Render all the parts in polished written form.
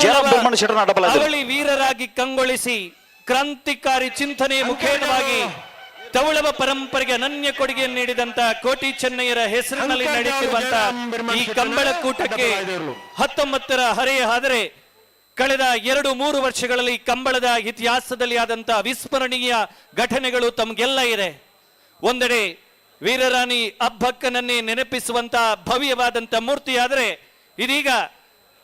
ಅವಳಿ ವೀರರಾಗಿ ಕಂಗೊಳಿಸಿ ಕ್ರಾಂತಿಕಾರಿ ಚಿಂತನೆಯ ಮುಖೇನವಾಗಿ ತವಳವ ಪರಂಪರೆಗೆ ಅನನ್ಯ ಕೊಡುಗೆಯನ್ನು ನೀಡಿದಂತ ಕೋಟಿ ಚೆನ್ನಯ್ಯರ ಹೆಸರಿನಲ್ಲಿ ನಡೆಯುತ್ತಿರುವಂತಹ ಈ ಕಂಬಳ ಕೂಟಕ್ಕೆ 19ರ ಹರೆಯಹಾದರೆ ಕಳೆದ 2-3 ವರ್ಷಗಳಲ್ಲಿ ಕಂಬಳದ ಇತಿಹಾಸದಲ್ಲಿ ಆದಂತಹ ಅವಿಸ್ಮರಣೀಯ ಘಟನೆಗಳು ತಮಗೆಲ್ಲ ಇದೆ. ಒಂದೆಡೆ ವೀರರಾಣಿ ಅಬ್ಬಕ್ಕನನ್ನೇ ನೆನಪಿಸುವಂತಹ ಭವ್ಯವಾದಂತ ಮೂರ್ತಿ ಆದರೆ ಇದೀಗ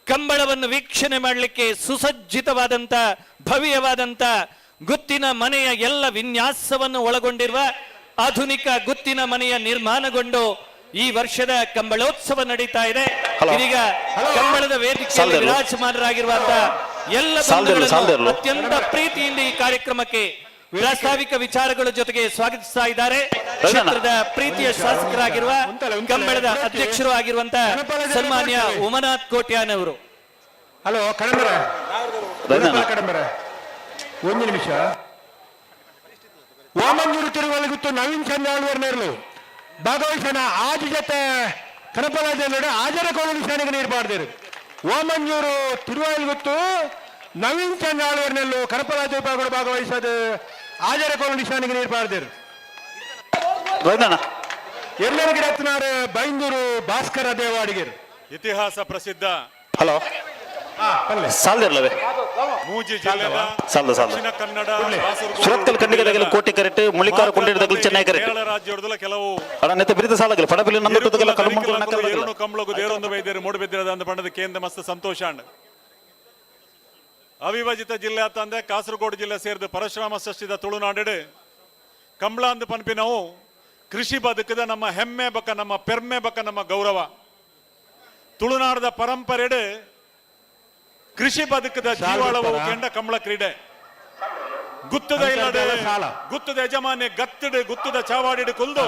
ಕಂಬಳವನ್ನು ವೀಕ್ಷಣೆ ಮಾಡಲಿಕ್ಕೆ ಸುಸಜ್ಜಿತವಾದಂತ ಭವ್ಯವಾದಂತ ಗುತ್ತಿನ ಮನೆಯ ಎಲ್ಲ ವಿನ್ಯಾಸವನ್ನು ಒಳಗೊಂಡಿರುವ ಆಧುನಿಕ ಗುತ್ತಿನ ಮನೆಯ ನಿರ್ಮಾಣಗೊಂಡು ಈ ವರ್ಷದ ಕಂಬಳೋತ್ಸವ ನಡೀತಾ ಇದೆ. ಇದೀಗ ಕಂಬಳದ ವೇದಿಕೆಯಲ್ಲಿ ವಿರಾಜಮಾನರಾಗಿರುವಂತಹ ಎಲ್ಲ ಬಂಧುಗಳನ್ನು ಅತ್ಯಂತ ಪ್ರೀತಿಯಿಂದ ಈ ಕಾರ್ಯಕ್ರಮಕ್ಕೆ ಪ್ರಾಸ್ತಾವಿಕ ವಿಚಾರಗಳ ಜೊತೆಗೆ ಸ್ವಾಗತಿಸ್ತಾ ಇದ್ದಾರೆ. ಕ್ಷೇತ್ರದ ಪ್ರೀತಿಯ ಶಾಸಕರಾಗಿರುವ ಕಂಬಳದ ಅಧ್ಯಕ್ಷರು ಆಗಿರುವಂತಹ ಸನ್ಮಾನ್ಯ ಉಮನಾಥ್ ಕೋಟ್ಯಾನ್ ಅವರು. ಹಲೋ ಕಡಂಬರ, ಒಂದು ನಿಮಿಷ. ಓಮಂಜೂರು ತಿರುವಲಿಗುತ್ತು ನವೀನ್ ಚಂದ್ರಾಳ್ವರ್ನರ್ಲು ಭಾಗವಹಿಸೋಣ. ಆಜ ಜೊತೆ ಕನಪಲಾಜಲ್ಲೋಡೆ ಆಜರ ಕೋಲು ನಿಶಾನಿಗೆ ನೀರು ಪಾಡ್ದೇರು. ಓಮಂಜೂರು ತಿರುವಲಿಗುತ್ತು ನವೀನ್ ಚಂದ್ರಾಳ್ವರ್ನಲ್ಲು ಕನಪಲಾಜ ಕೂಡ ಭಾಗವಹಿಸೋದು ಆಜರ ಕೋಲು ನಿಶಾನಿಗೆ ನೀರು ಪಾಡ್ದೇರು. ಎಲ್ಲರಿಗೆ ರತ್ನಾರು ಬೈಂದೂರು ಭಾಸ್ಕರ ದೇವಾಡಿಗರು ಇತಿಹಾಸ ಪ್ರಸಿದ್ಧ. ಹಲೋ ಸಾಲ್ದಿರ್ಲವೇ ಮೂಜಿ ಜಿಲ್ಲೆಯ ದಕ್ಷಿಣ ಕನ್ನಡ ಸುರತ್ಕಲ್ ಕಣ್ಣಿಗೆ ಕೋಟೆ ಕರೆಕ್ಟ್ ಮುಳಿಕಾರ ಕೊಂಡಿದ್ದಗಳು ಚೆನ್ನೈ ಕರೆಕ್ಟ್ ರಾಜ್ಯದ ಕೆಲವು ಅಡನೆತ್ತ ಬಿರಿದ ಸಾಲಗಳು ಪಡಬಿಲಿ ನಂಬುತ್ತದಲ್ಲ ಕಲಮುಂಗು ಕಂಬಳಗು ದೇರೊಂದು ವೈದ್ಯರು ಮೂಡಬಿದ್ದಿರದ ಅಂದ ಪಂಡದ ಕೇಂದ್ರ ಮಸ್ತ್ ಸಂತೋಷ ಅಂಡ್ ಅವಿಭಜಿತ ಜಿಲ್ಲೆ ಅಂತಂದ್ರೆ ಕಾಸರಗೋಡು ಜಿಲ್ಲೆ ಸೇರಿದ ಪರಶುರಾಮ ಸೃಷ್ಟಿದ ತುಳುನಾಡು ಕಂಬಳ ಅಂದ ಪನ್ಪಿ ನಾವು ಕೃಷಿ ಬದುಕದ ನಮ್ಮ ಹೆಮ್ಮೆ ಬಕ್ಕ ನಮ್ಮ ಪೆರ್ಮೆ ಬಕ್ಕ ನಮ್ಮ ಗೌರವ ತುಳುನಾಡದ ಪರಂಪರೆಡೆ ಕೃಷಿ ಬದುಕದ ಜೀವಾಳವು ಕೆಂಡ ಕಂಬಳ ಕ್ರೀಡೆ ಗುತ್ತದ ಇಲ್ಲದೆ ಗುತ್ತದ ಯಜಮಾನ್ಯ ಗತ್ತಡು ಗುತ್ತದ ಚಾವಾಡಿಡು ಕುಲ್ದು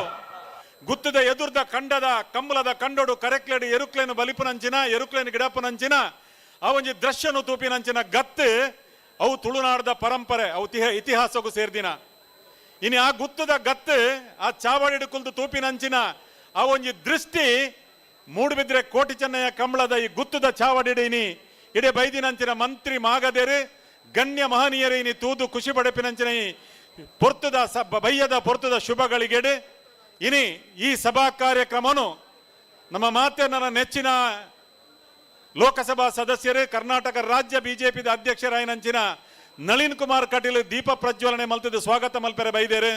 ಗುತ್ತದ ಎದುರ್ದ ಕಂಡದ ಕಂಬಳದ ಕಂಡೋಡು ಕರೆಕ್ಲೆಡು ಎರುಕ್ಲೇನು ಬಲಿಪುನಂಚಿನ ಎರುಕ್ಲೇನು ಗಿಡಪುನಂಚಿನ ಅವೊಂಜಿ ದೃಶ್ಯನು ತೂಪಿನಂಚಿನ ಗತ್ತು ಅವು ತುಳುನಾಡದ ಪರಂಪರೆ ಅವು ಇತಿಹಾಸಕ್ಕೂ ಸೇರ್ದಿನ ಇನ್ನು ಆ ಗುತ್ತದ ಗತ್ತು ಆ ಚಾವಾಡಿಡು ಕುಲ್ದು ತೂಪಿನಂಚಿನ ಆ ಒಂಜಿ ದೃಷ್ಟಿ ಮೂಡುಬಿದ್ರೆ ಕೋಟಿ ಚೆನ್ನಯ್ಯ ಕಂಬಳದ ಈ ಗುತ್ತದ ಚಾವಾಡಿಡು ಇನಿ ಇಡೇ ಬೈದಿನಂಚಿನ ಮಂತ್ರಿ ಮಾಗದೇರು ಗಣ್ಯ ಮಹನೀಯರು ಇನಿ ತೂದು ಖುಷಿ ಪಡೆಪಿನಂಚಿನ ಪೊರ್ತದ ಬಯ್ಯದ ಪೊರ್ತದ ಶುಭಗಳಿಗೆಡೆ ಇನಿ ಈ ಸಭಾ ಕಾರ್ಯಕ್ರಮನು ನಮ್ಮ ಮಾತೆಯನ್ನ ನೆಚ್ಚಿನ ಲೋಕಸಭಾ ಸದಸ್ಯರು ಕರ್ನಾಟಕ ರಾಜ್ಯ ಬಿಜೆಪಿ ಅಧ್ಯಕ್ಷರಾಯಿನಂಚಿನ ನಳಿನ್ ಕುಮಾರ್ ಕಟೀಲ್ ದೀಪ ಪ್ರಜ್ವಲನೆ ಮಲ್ತದ ಸ್ವಾಗತ ಮಲ್ಪೆರೆ ಬೈದೇರು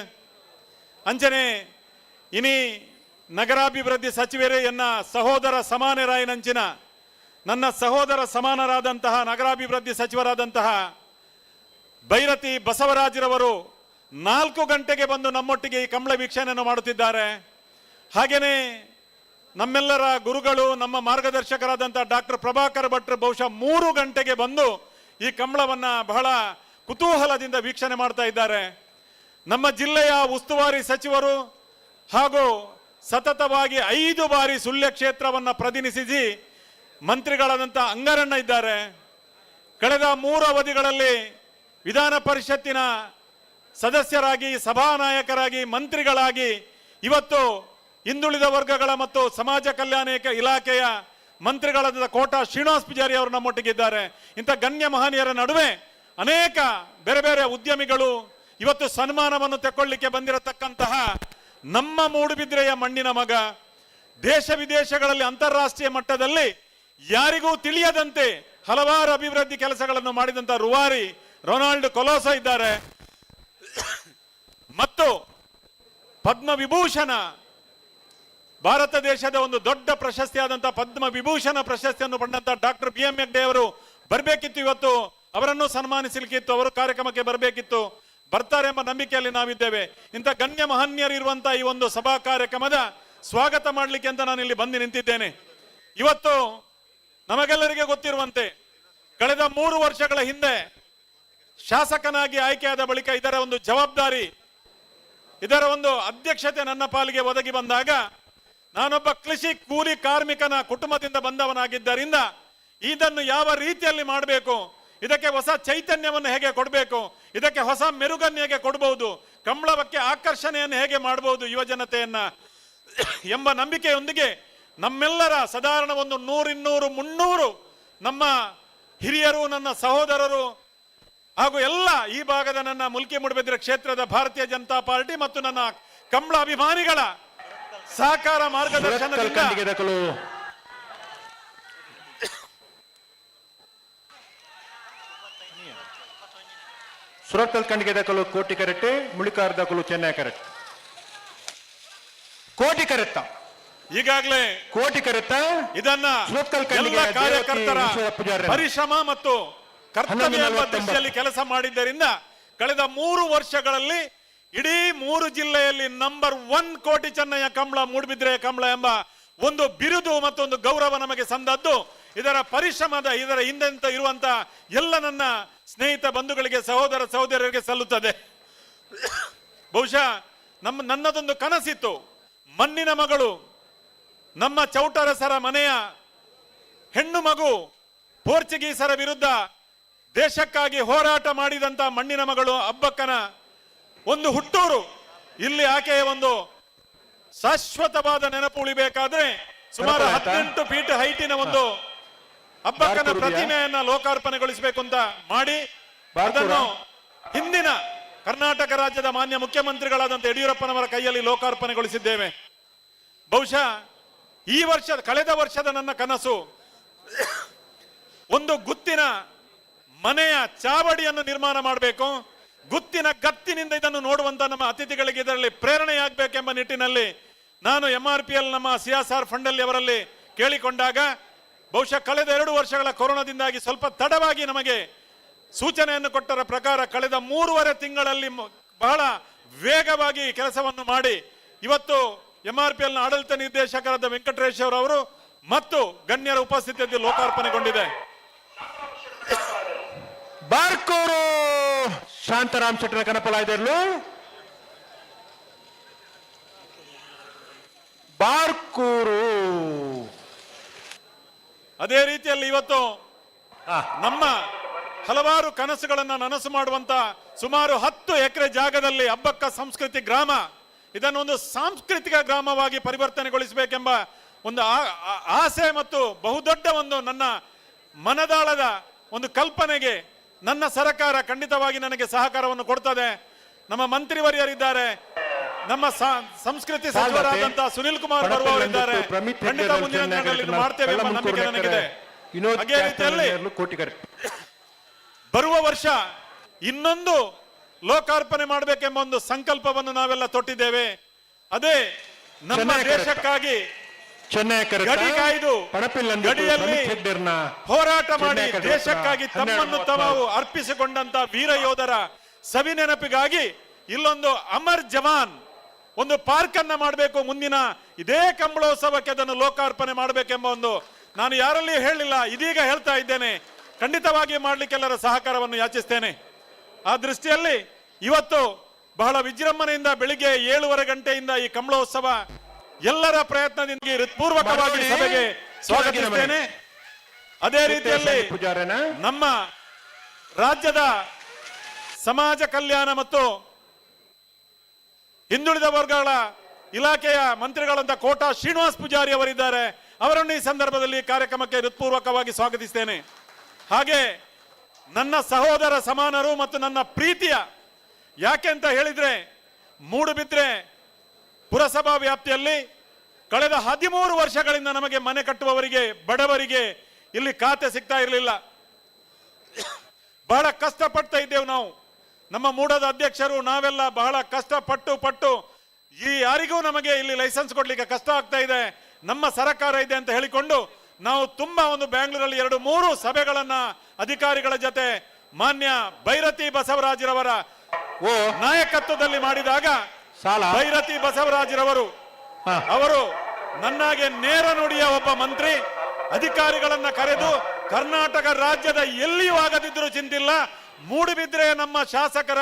ಅಂಚನೆ ಇನಿ ನಗರಾಭಿವೃದ್ಧಿ ಸಚಿವರೇ ಎನ್ನ ಸಹೋದರ ಸಮಾನರಾಯಿನಂಚಿನ ನನ್ನ ಸಹೋದರ ಸಮಾನರಾದಂತಹ ನಗರಾಭಿವೃದ್ಧಿ ಸಚಿವರಾದಂತಹ ಬೈರತಿ ಬಸವರಾಜರವರು 4 ಗಂಟೆಗೆ ಬಂದು ನಮ್ಮೊಟ್ಟಿಗೆ ಈ ಕಂಬಳ ವೀಕ್ಷಣೆಯನ್ನು ಮಾಡುತ್ತಿದ್ದಾರೆ. ಹಾಗೇನೆ ನಮ್ಮೆಲ್ಲರ ಗುರುಗಳು ನಮ್ಮ ಮಾರ್ಗದರ್ಶಕರಾದಂತಹ ಡಾಕ್ಟರ್ ಪ್ರಭಾಕರ್ ಭಟ್ರು ಬಹುಶಃ 3 ಗಂಟೆಗೆ ಬಂದು ಈ ಕಂಬಳವನ್ನ ಬಹಳ ಕುತೂಹಲದಿಂದ ವೀಕ್ಷಣೆ ಮಾಡ್ತಾ ಇದ್ದಾರೆ. ನಮ್ಮ ಜಿಲ್ಲೆಯ ಉಸ್ತುವಾರಿ ಸಚಿವರು ಹಾಗೂ ಸತತವಾಗಿ 5 ಬಾರಿ ಸುಳ್ಯ ಕ್ಷೇತ್ರವನ್ನ ಪ್ರತಿನಿಧಿಸಿ ಮಂತ್ರಿಗಳಾದಂಥ ಅಂಗರಣ್ಣ ಇದ್ದಾರೆ. ಕಳೆದ 3 ಅವಧಿಗಳಲ್ಲಿ ವಿಧಾನ ಪರಿಷತ್ತಿನ ಸದಸ್ಯರಾಗಿ ಸಭಾನಾಯಕರಾಗಿ ಮಂತ್ರಿಗಳಾಗಿ ಇವತ್ತು ಹಿಂದುಳಿದ ವರ್ಗಗಳ ಮತ್ತು ಸಮಾಜ ಕಲ್ಯಾಣ ಇಲಾಖೆಯ ಮಂತ್ರಿಗಳಾದ ಕೋಟಾ ಶ್ರೀನಿವಾಸ್ ಪೂಜಾರಿ ಅವರು ನಮ್ಮೊಟ್ಟಿಗಿದ್ದಾರೆ. ಇಂಥ ಗಣ್ಯ ಮಹನೀಯರ ನಡುವೆ ಅನೇಕ ಬೇರೆ ಬೇರೆ ಉದ್ಯಮಿಗಳು ಇವತ್ತು ಸನ್ಮಾನವನ್ನು ತೆಕ್ಕೊಳ್ಳಿಕ್ಕೆ ಬಂದಿರತಕ್ಕಂತಹ ನಮ್ಮ ಮೂಡುಬಿದ್ರೆಯ ಮಣ್ಣಿನ ಮಗ ದೇಶ ವಿದೇಶಗಳಲ್ಲಿ ಅಂತಾರಾಷ್ಟ್ರೀಯ ಮಟ್ಟದಲ್ಲಿ ಯಾರಿಗೂ ತಿಳಿಯದಂತೆ ಹಲವಾರು ಅಭಿವೃದ್ಧಿ ಕೆಲಸಗಳನ್ನು ಮಾಡಿದಂತ ರೂವಾರಿ ರೊನಾಲ್ಡ್ ಕೊಲೋಸ ಇದ್ದಾರೆ. ಮತ್ತು ಪದ್ಮ ವಿಭೂಷಣ ಭಾರತ ದೇಶದ ಒಂದು ದೊಡ್ಡ ಪ್ರಶಸ್ತಿಯಾದಂತಹ ಪದ್ಮ ವಿಭೂಷಣ ಪ್ರಶಸ್ತಿಯನ್ನು ಪಡೆದಂತ ಡಾಕ್ಟರ್ BM ಹೆಗ್ಡೆ ಅವರು ಬರಬೇಕಿತ್ತು. ಇವತ್ತು ಅವರನ್ನು ಸನ್ಮಾನಿಸಲಿಕ್ಕಿತ್ತು, ಅವರು ಕಾರ್ಯಕ್ರಮಕ್ಕೆ ಬರಬೇಕಿತ್ತು. ಬರ್ತಾರೆ ಎಂಬ ನಂಬಿಕೆಯಲ್ಲಿ ನಾವಿದ್ದೇವೆ. ಇಂಥ ಗಣ್ಯ ಮಹನೀಯರು ಇರುವಂತಹ ಈ ಒಂದು ಸಭಾ ಕಾರ್ಯಕ್ರಮದ ಸ್ವಾಗತ ಮಾಡಲಿಕ್ಕೆ ಅಂತ ನಾನು ಇಲ್ಲಿ ಬಂದು ನಿಂತಿದ್ದೇನೆ. ಇವತ್ತು ನಮಗೆಲ್ಲರಿಗೆ ಗೊತ್ತಿರುವಂತೆ ಕಳೆದ 3 ವರ್ಷಗಳ ಹಿಂದೆ ಶಾಸಕನಾಗಿ ಆಯ್ಕೆಯಾದ ಬಳಿಕ ಇದರ ಒಂದು ಜವಾಬ್ದಾರಿ, ಇದರ ಒಂದು ಅಧ್ಯಕ್ಷತೆ ನನ್ನ ಪಾಲಿಗೆ ಒದಗಿ ಬಂದಾಗ ನಾನೊಬ್ಬ ಕೃಷಿ ಕೂಲಿ ಕಾರ್ಮಿಕನ ಕುಟುಂಬದಿಂದ ಬಂದವನಾಗಿದ್ದರಿಂದ ಇದನ್ನು ಯಾವ ರೀತಿಯಲ್ಲಿ ಮಾಡಬೇಕು, ಇದಕ್ಕೆ ಹೊಸ ಚೈತನ್ಯವನ್ನು ಹೇಗೆ ಕೊಡಬೇಕು, ಇದಕ್ಕೆ ಹೊಸ ಮೆರುಗನ್ನು ಹೇಗೆ ಕೊಡಬಹುದು, ಕಂಬಳಕ್ಕೆ ಆಕರ್ಷಣೆಯನ್ನು ಹೇಗೆ ಮಾಡಬಹುದು ಯುವ ಜನತೆಯನ್ನ ಎಂಬ ನಂಬಿಕೆಯೊಂದಿಗೆ ನಮ್ಮೆಲ್ಲರ ಸಾಧಾರಣ ಒಂದು 100, 200, 300 ನಮ್ಮ ಹಿರಿಯರು, ನನ್ನ ಸಹೋದರರು ಹಾಗೂ ಎಲ್ಲ ಈ ಭಾಗದ ನನ್ನ ಮುಲ್ಕಿ ಮೂಡಬಿದ್ರೆ ಕ್ಷೇತ್ರದ ಭಾರತೀಯ ಜನತಾ ಪಾರ್ಟಿ ಮತ್ತು ನನ್ನ ಕಂಬಳ ಅಭಿಮಾನಿಗಳ ಸಹಕಾರ ಮಾರ್ಗದರ್ಶನದಿಂದ ಸುರತ್ಕಲ್ ಕಂಡಿಗೆ ದಕ್ಕಲು ಕೋಟಿ ಕರೆಕ್ಟ್, ಮುಳಿಕಾರ್ ದಕ್ಕಲು ಚೆನ್ನೈ ಕರೆಕ್ಟ್. ಕೋಟಿ ಕರೆಕ್ಟ ಈಗಾಗಲೇ ಕೋಟಿ ಕರೆಕ್ಟ ಇದನ್ನ ಎಲ್ಲ ಕಾರ್ಯಕರ್ತರ ಪರಿಶ್ರಮ ಮತ್ತು ಕರ್ತವ್ಯ ಎಂಬ ದೃಷ್ಟಿಯಲ್ಲಿ ಕೆಲಸ ಮಾಡಿದ್ದರಿಂದ ಕಳೆದ 3 ವರ್ಷಗಳಲ್ಲಿ ಇಡೀ 3 ಜಿಲ್ಲೆಯಲ್ಲಿ ನಂಬರ್ 1 ಕೋಟಿ ಚೆನ್ನಯ್ಯ ಕಂಬಳ ಮೂಡಬಿದ್ರೆ ಕಂಬಳ ಎಂಬ ಒಂದು ಬಿರುದು ಮತ್ತೊಂದು ಗೌರವ ನಮಗೆ ಸಂದದ್ದು ಇದರ ಪರಿಶ್ರಮದ ಇದರ ಹಿಂದೆ ಇರುವಂತ ಎಲ್ಲ ನನ್ನ ಸ್ನೇಹಿತ ಬಂಧುಗಳಿಗೆ, ಸಹೋದರ ಸಹೋದರಿಯರಿಗೆ ಸಲ್ಲುತ್ತದೆ. ಬಹುಶಃ ನನ್ನದೊಂದು ಕನಸಿತ್ತು, ಮಣ್ಣಿನ ಮಗಳು ನಮ್ಮ ಚೌಟರಸರ ಮನೆಯ ಹೆಣ್ಣು ಮಗು ಪೋರ್ಚುಗೀಸರ ವಿರುದ್ಧ ದೇಶಕ್ಕಾಗಿ ಹೋರಾಟ ಮಾಡಿದಂತ ಮಣ್ಣಿನ ಮಗಳು ಅಬ್ಬಕ್ಕನ ಒಂದು ಹುಟ್ಟೂರು. ಇಲ್ಲಿ ಆಕೆಯ ಒಂದು ಶಾಶ್ವತವಾದ ನೆನಪು ಉಳಿಬೇಕಾದ್ರೆ ಸುಮಾರು 18 ಫೀಟ್ ಹೈಟಿನ ಒಂದು ಅಬ್ಬಕ್ಕನ ಪ್ರತಿಮೆಯನ್ನ ಲೋಕಾರ್ಪಣೆಗೊಳಿಸಬೇಕು ಅಂತ ಮಾಡಿ ಅದನ್ನು ಹಿಂದಿನ ಕರ್ನಾಟಕ ರಾಜ್ಯದ ಮಾನ್ಯ ಮುಖ್ಯಮಂತ್ರಿಗಳಾದಂಥ ಯಡಿಯೂರಪ್ಪನವರ ಕೈಯಲ್ಲಿ ಲೋಕಾರ್ಪಣೆಗೊಳಿಸಿದ್ದೇವೆ. ಬಹುಶಃ ಈ ಕಳೆದ ವರ್ಷದ ನನ್ನ ಕನಸು ಒಂದು ಗುತ್ತಿನ ಮನೆಯ ಚಾವಡಿಯನ್ನು ನಿರ್ಮಾಣ ಮಾಡಬೇಕು, ಗುತ್ತಿನ ಗತ್ತಿನಿಂದ ಇದನ್ನು ನೋಡುವಂತ ನಮ್ಮ ಅತಿಥಿಗಳಿಗೆ ಇದರಲ್ಲಿ ಪ್ರೇರಣೆಯಾಗಬೇಕೆಂಬ ನಿಟ್ಟಿನಲ್ಲಿ ನಾನು MRPL ನಮ್ಮ CSR ಫಂಡ್ ಅಲ್ಲಿ ಅವರಲ್ಲಿ ಕೇಳಿಕೊಂಡಾಗ ಬಹುಶಃ ಕಳೆದ 2 ವರ್ಷಗಳ ಕೊರೋನಾದಿಂದಾಗಿ ಸ್ವಲ್ಪ ತಡವಾಗಿ ನಮಗೆ ಸೂಚನೆಯನ್ನು ಕೊಟ್ಟರ ಪ್ರಕಾರ ಕಳೆದ 3.5 ತಿಂಗಳಲ್ಲಿ ಬಹಳ ವೇಗವಾಗಿ ಕೆಲಸವನ್ನು ಮಾಡಿ ಇವತ್ತು MRPL ನ ಆಡಳಿತ ನಿರ್ದೇಶಕರಾದ ವೆಂಕಟೇಶ್ವರ ಅವರು ಮತ್ತು ಗಣ್ಯರ ಉಪಸ್ಥಿತಿಯಲ್ಲಿ ಲೋಕಾರ್ಪಣೆಗೊಂಡಿದೆ. ಬಾರ್ಕೂರು ಶಾಂತರಾಮ್ ಶೆಟ್ಟರ ಕನಪಲಾಯ್ದರ್ಲು ಬಾರ್ಕೂರು. ಅದೇ ರೀತಿಯಲ್ಲಿ ಇವತ್ತು ನಮ್ಮ ಹಲವಾರು ಕನಸುಗಳನ್ನ ನನಸು ಮಾಡುವಂತ ಸುಮಾರು 10 ಎಕರೆ ಜಾಗದಲ್ಲಿ ಅಬ್ಬಕ್ಕ ಸಂಸ್ಕೃತಿ ಗ್ರಾಮ ಇದನ್ನು ಒಂದು ಸಾಂಸ್ಕೃತಿಕ ಗ್ರಾಮವಾಗಿ ಪರಿವರ್ತನೆಗೊಳಿಸಬೇಕೆಂಬ ಒಂದು ಆಸೆ ಮತ್ತು ಬಹುದೊಡ್ಡ ಒಂದು ನನ್ನ ಮನದಾಳದ ಒಂದು ಕಲ್ಪನೆಗೆ ನನ್ನ ಸರ್ಕಾರ ಖಂಡಿತವಾಗಿ ನನಗೆ ಸಹಕಾರವನ್ನು ಕೊಡ್ತದೆ. ನಮ್ಮ ಮಂತ್ರಿವರ್ಯರಿದ್ದಾರೆ, ನಮ್ಮ ಸಂಸ್ಕೃತಿ ಸಚಿವರಾದಂತಹ ಸುನಿಲ್ ಕುಮಾರ್ ಬರ್ವ ಅವರಿದ್ದಾರೆ. ಖಂಡಿತ ಮುಂದಿನ ದಿನಗಳಲ್ಲಿ ಮಾಡ್ತೇವೆ ಎಂಬ ನಂಬಿಕೆ ನನಗಿದೆ. ಅದೇ ರೀತಿಯಲ್ಲಿ ಬರುವ ವರ್ಷ ಇನ್ನೊಂದು ಲೋಕಾರ್ಪಣೆ ಮಾಡಬೇಕೆಂಬ ಒಂದು ಸಂಕಲ್ಪವನ್ನು ನಾವೆಲ್ಲ ತೊಟ್ಟಿದ್ದೇವೆ. ಅದೇ ನಮ್ಮ ದೇಶಕ್ಕಾಗಿ ಗಡಿ ಕಾಯ್ದು ಗಡಿಯಲ್ಲಿ ಹೋರಾಟ ಮಾಡಿ ದೇಶಕ್ಕಾಗಿ ತಮ್ಮನ್ನು ತಾವು ಅರ್ಪಿಸಿಕೊಂಡಂತ ವೀರ ಯೋಧರ ಸವಿ ನೆನಪಿಗಾಗಿ ಇಲ್ಲೊಂದು ಅಮರ್ ಜವಾನ್ ಒಂದು ಪಾರ್ಕ್ ಅನ್ನ ಮಾಡಬೇಕು. ಮುಂದಿನ ಇದೇ ಕಂಬಳೋತ್ಸವಕ್ಕೆ ಅದನ್ನು ಲೋಕಾರ್ಪಣೆ ಮಾಡಬೇಕೆಂಬ ಒಂದು ನಾನು ಯಾರಲ್ಲಿ ಹೇಳಿಲ್ಲ, ಇದೀಗ ಹೇಳ್ತಾ ಇದ್ದೇನೆ. ಖಂಡಿತವಾಗಿ ಮಾಡ್ಲಿಕ್ಕೆಲ್ಲರ ಸಹಕಾರವನ್ನು ಯಾಚಿಸ್ತೇನೆ. ಆ ದೃಷ್ಟಿಯಲ್ಲಿ ಇವತ್ತು ಬಹಳ ವಿಜೃಂಭಣೆಯಿಂದ ಬೆಳಿಗ್ಗೆ 7:30 ಗಂಟೆಯಿಂದ ಈ ಕಂಬಳೋತ್ಸವ ಎಲ್ಲರ ಪ್ರಯತ್ನದಿಂದ ಹೃತ್ಪೂರ್ವಕವಾಗಿ ಸಭೆಗೆ ಸ್ವಾಗತಿಸುತ್ತೇನೆ. ಅದೇ ರೀತಿಯಲ್ಲಿ ನಮ್ಮ ರಾಜ್ಯದ ಸಮಾಜ ಕಲ್ಯಾಣ ಮತ್ತು ಹಿಂದುಳಿದ ವರ್ಗಗಳ ಇಲಾಖೆಯ ಮಂತ್ರಿಗಳಂತ ಕೋಟಾ ಶ್ರೀನಿವಾಸ್ ಪೂಜಾರಿ ಅವರಿದ್ದಾರೆ. ಅವರನ್ನು ಈ ಸಂದರ್ಭದಲ್ಲಿ ಕಾರ್ಯಕ್ರಮಕ್ಕೆ ಹೃತ್ಪೂರ್ವಕವಾಗಿ ಸ್ವಾಗತಿಸ್ತೇನೆ. ಹಾಗೆ ನನ್ನ ಸಹೋದರ ಸಮಾನರು ಮತ್ತು ನನ್ನ ಪ್ರೀತಿಯ, ಯಾಕೆ ಅಂತ ಹೇಳಿದ್ರೆ ಮೂಡುಬಿದ್ರೆ ಪುರಸಭಾ ವ್ಯಾಪ್ತಿಯಲ್ಲಿ ಕಳೆದ 13 ವರ್ಷಗಳಿಂದ ನಮಗೆ ಮನೆ ಕಟ್ಟುವವರಿಗೆ, ಬಡವರಿಗೆ ಇಲ್ಲಿ ಖಾತೆ ಸಿಗ್ತಾ ಇರಲಿಲ್ಲ. ಬಹಳ ಕಷ್ಟಪಡ್ತಾ ಇದ್ದೇವೆ ನಾವು. ನಮ್ಮ ಮೂಡದ ಅಧ್ಯಕ್ಷರು ನಾವೆಲ್ಲ ಬಹಳ ಕಷ್ಟಪಟ್ಟು ಈ ಯಾರಿಗೂ ನಮಗೆ ಇಲ್ಲಿ ಲೈಸೆನ್ಸ್ ಕೊಡ್ಲಿಕ್ಕೆ ಕಷ್ಟ ಆಗ್ತಾ ಇದೆ, ನಮ್ಮ ಸರ್ಕಾರ ಇದೆ ಅಂತ ಹೇಳಿಕೊಂಡು ನಾವು ತುಂಬಾ ಒಂದು ಬ್ಯಾಂಗ್ಳೂರಲ್ಲಿ 2-3 ಸಭೆಗಳನ್ನ ಅಧಿಕಾರಿಗಳ ಜೊತೆ ಮಾನ್ಯ ಭೈರತಿ ಬಸವರಾಜರವರ ನಾಯಕತ್ವದಲ್ಲಿ ಮಾಡಿದಾಗ ಭೈರತಿ ಬಸವರಾಜರವರು ಅವರು ನನ್ನಾಗೆ ನೇರ ನುಡಿಯ ಒಬ್ಬ ಮಂತ್ರಿ, ಅಧಿಕಾರಿಗಳನ್ನ ಕರೆದು ಕರ್ನಾಟಕ ರಾಜ್ಯದ ಎಲ್ಲಿಯೂ ಆಗದಿದ್ರೂ ಚಿಂತಿಲ್ಲ, ಮೂಡುಬಿದ್ರೆ ನಮ್ಮ ಶಾಸಕರ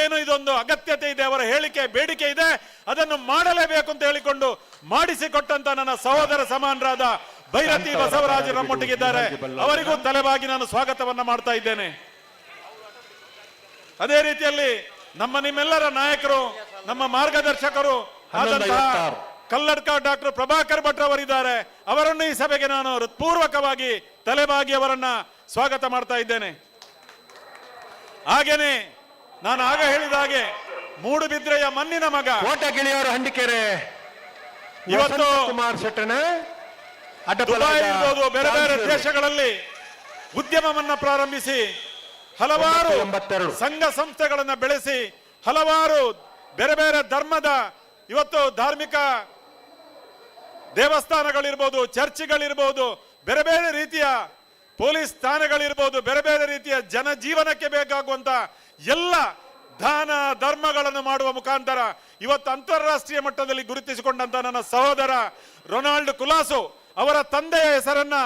ಏನು ಇದೊಂದು ಅಗತ್ಯತೆ ಇದೆ, ಅವರ ಹೇಳಿಕೆ ಬೇಡಿಕೆ ಇದೆ, ಅದನ್ನು ಮಾಡಲೇಬೇಕು ಅಂತ ಹೇಳಿಕೊಂಡು ಮಾಡಿಸಿಕೊಟ್ಟಂತ ನನ್ನ ಸಹೋದರ ಸಮಾನರಾದ ಭೈರತಿ ಬಸವರಾಜ ನಮ್ಮೊಟ್ಟಿಗಿದ್ದಾರೆ. ಅವರಿಗೂ ತಲೆಬಾಗಿ ನಾನು ಸ್ವಾಗತವನ್ನ ಮಾಡ್ತಾ ಇದ್ದೇನೆ. ಅದೇ ರೀತಿಯಲ್ಲಿ ನಿಮ್ಮೆಲ್ಲರ ನಾಯಕರು, ನಮ್ಮ ಮಾರ್ಗದರ್ಶಕರು ಆದಂತಹ ಕಲ್ಲಡ್ಕ ಡಾಕ್ಟರ್ ಪ್ರಭಾಕರ್ ಭಟ್ ಅವರಿದ್ದಾರೆ. ಅವರನ್ನು ಈ ಸಭೆಗೆ ನಾನು ಹೃತ್ಪೂರ್ವಕವಾಗಿ ತಲೆಬಾಗಿ ಅವರನ್ನ ಸ್ವಾಗತ ಮಾಡ್ತಾ ಇದ್ದೇನೆ. ಹಾಗೇನೆ ನಾನು ಆಗ ಹೇಳಿದ ಹಾಗೆ ಮೂಡುಬಿದ್ರೆಯ ಮಣ್ಣಿನ ಮಗ ಕೋಟ ಗಿಳಿಯವರು ಹಂಡಿಕೆರೆ ಇವತ್ತು ಕುಮಾರ್ ಶೆಟ್ಟನ ದುಬೈ ಇರ್ಬೋದು, ಬೇರೆ ಬೇರೆ ದೇಶಗಳಲ್ಲಿ ಉದ್ಯಮವನ್ನ ಪ್ರಾರಂಭಿಸಿ ಹಲವಾರು 82 ಸಂಘ ಸಂಸ್ಥೆಗಳನ್ನ ಬೆಳೆಸಿ ಹಲವಾರು ಬೇರೆ ಬೇರೆ ಧರ್ಮದ ಇವತ್ತು ಧಾರ್ಮಿಕ ದೇವಸ್ಥಾನಗಳಿರ್ಬೋದು, ಚರ್ಚ್ಗಳಿರ್ಬೋದು, ಬೇರೆ ಬೇರೆ ರೀತಿಯ ಪೊಲೀಸ್ ಠಾಣೆಗಳಿರ್ಬೋದು, ಬೇರೆ ಬೇರೆ ರೀತಿಯ ಜನಜೀವನಕ್ಕೆ ಬೇಕಾಗುವಂತ ಎಲ್ಲ ದಾನ ಧರ್ಮಗಳನ್ನು ಮಾಡುವ ಮುಖಾಂತರ ಇವತ್ತು ಅಂತಾರಾಷ್ಟ್ರೀಯ ಮಟ್ಟದಲ್ಲಿ ಗುರುತಿಸಿಕೊಂಡಂತ ನನ್ನ ಸಹೋದರ ರೊನಾಲ್ಡ್ ಕುಲಾಸು ಅವರ ತಂದೆಯ ಹೆಸರನ್ನ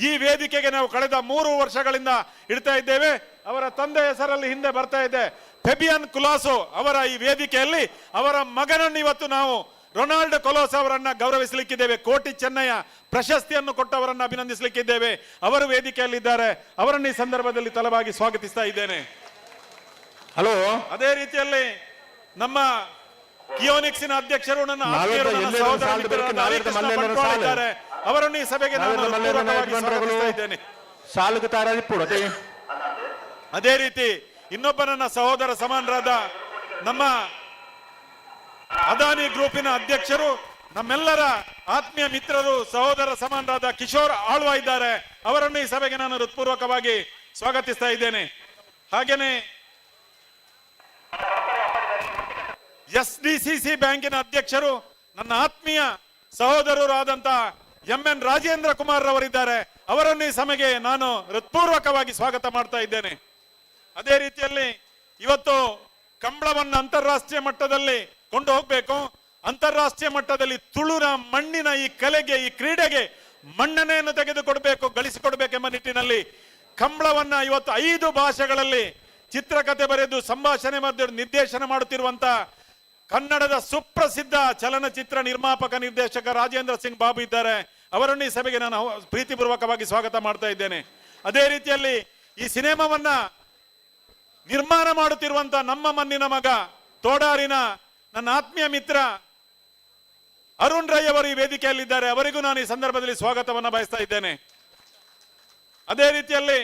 ಈ ವೇದಿಕೆಗೆ ನಾವು ಕಳೆದ 3 ವರ್ಷಗಳಿಂದ ಇಡ್ತಾ ಇದ್ದೇವೆ. ಅವರ ತಂದೆಯ ಹೆಸರಲ್ಲಿ ಹಿಂದೆ ಬರ್ತಾ ಇದೆ ಫೆಬಿಯನ್ ಕುಲಾಸೋ. ಅವರ ಈ ವೇದಿಕೆಯಲ್ಲಿ ಅವರ ಮಗನನ್ನು ಇವತ್ತು ನಾವು ರೊನಾಲ್ಡ್ ಕೊಲೋಸ್ ಅವರನ್ನ ಗೌರವಿಸಲಿಕ್ಕಿದ್ದೇವೆ. ಕೋಟಿ ಚೆನ್ನಯ್ಯ ಪ್ರಶಸ್ತಿಯನ್ನು ಕೊಟ್ಟವರನ್ನು ಅಭಿನಂದಿಸಲಿಕ್ಕಿದ್ದೇವೆ. ಅವರು ವೇದಿಕೆಯಲ್ಲಿದ್ದಾರೆ. ಅವರನ್ನು ಈ ಸಂದರ್ಭದಲ್ಲಿ ತಲವಾಗಿ ಸ್ವಾಗತಿಸ್ತಾ ಇದ್ದೇನೆ. ಹಲೋ, ಅದೇ ರೀತಿಯಲ್ಲಿ ನಮ್ಮ ಕಿಯೋನಿಕ್ಸಿನ ಅಧ್ಯಕ್ಷರು ನನ್ನ ಆತ್ಮೀಯರು, ನನ್ನ ಸಹೋದರ ಮಿತ್ರರಾದ ಹರಿಕೃಷ್ಣ ಬಂಟ್ವಾಳ ಇದ್ದಾರೆ. ಅವರನ್ನು ಈ ಸಭೆಗೆ ನಾನು ಪೂರ್ವಕವಾಗಿ ಸ್ವಾಗತಿಸ್ತಾ ಇದ್ದೇನೆ. ಅದೇ ರೀತಿ ಇನ್ನೊಬ್ಬ ನನ್ನ ಸಹೋದರ ಸಮಾನರಾದ ನಮ್ಮ ಅದಾನಿ ಗ್ರೂಪಿನ ಅಧ್ಯಕ್ಷರು, ನಮ್ಮೆಲ್ಲರ ಆತ್ಮೀಯ ಮಿತ್ರರು, ಸಹೋದರ ಸಮಾನರಾದ ಕಿಶೋರ್ ಆಳ್ವ ಇದ್ದಾರೆ. ಅವರನ್ನು ಈ ಸಭೆಗೆ ನಾನು ಹೃತ್ಪೂರ್ವಕವಾಗಿ ಸ್ವಾಗತಿಸ್ತಾ ಇದ್ದೇನೆ. ಹಾಗೇನೆ SDCC ಬ್ಯಾಂಕಿನ ಅಧ್ಯಕ್ಷರು ನನ್ನ ಆತ್ಮೀಯ ಸಹೋದರರು ಆದಂತಹ MN ರಾಜೇಂದ್ರ ಕುಮಾರ್ ರವರಿದ್ದಾರೆ. ಅವರನ್ನು ಈ ಸಭೆಗೆ ನಾನು ಹೃತ್ಪೂರ್ವಕವಾಗಿ ಸ್ವಾಗತ ಮಾಡ್ತಾ ಇದ್ದೇನೆ. ಅದೇ ರೀತಿಯಲ್ಲಿ ಇವತ್ತು ಕಂಬಳವನ್ನು ಅಂತಾರಾಷ್ಟ್ರೀಯ ಮಟ್ಟದಲ್ಲಿ ಕೊಂಡು ಹೋಗ್ಬೇಕು. ಅಂತಾರಾಷ್ಟ್ರೀಯ ಮಟ್ಟದಲ್ಲಿ ತುಳುನ ಮಣ್ಣಿನ ಈ ಕಲೆಗೆ, ಈ ಕ್ರೀಡೆಗೆ ಮನ್ನಣೆಯನ್ನು ತೆಗೆದುಕೊಡ್ಬೇಕು, ಗಳಿಸಿಕೊಡ್ಬೇಕೆಂಬ ನಿಟ್ಟಿನಲ್ಲಿ ಕಂಬಳವನ್ನ ಇವತ್ತು 5 ಭಾಷೆಗಳಲ್ಲಿ ಚಿತ್ರಕಥೆ ಬರೆದು ಸಂಭಾಷಣೆ ಮತ್ತು ನಿರ್ದೇಶನ ಮಾಡುತ್ತಿರುವಂತ ಕನ್ನಡದ ಸುಪ್ರಸಿದ್ಧ ಚಲನಚಿತ್ರ ನಿರ್ಮಾಪಕ ನಿರ್ದೇಶಕ ರಾಜೇಂದ್ರ ಸಿಂಗ್ ಬಾಬು ಇದ್ದಾರೆ. ಅವರನ್ನು ಈ ಸಭೆಗೆ ನಾನು ಪ್ರೀತಿಪೂರ್ವಕವಾಗಿ ಸ್ವಾಗತ ಮಾಡ್ತಾ ಇದ್ದೇನೆ. ಅದೇ ರೀತಿಯಲ್ಲಿ ಈ ಸಿನಿಮಾವನ್ನ ನಿರ್ಮಾಣ ಮಾಡುತ್ತಿರುವಂತ ನಮ್ಮ ಮಣ್ಣಿನ ಮಗ ತೋಡಾರಿನ ನನ್ನ ಆತ್ಮೀಯ ಮಿತ್ರ ಅರುಣ್ ರೈ ಅವರು ಈ ವೇದಿಕೆಯಲ್ಲಿದ್ದಾರೆ. ಅವರಿಗೂ ನಾನು ಈ ಸಂದರ್ಭದಲ್ಲಿ ಸ್ವಾಗತವನ್ನ ಬಯಸ್ತಾ ಇದ್ದೇನೆ. ಅದೇ ರೀತಿಯಲ್ಲಿ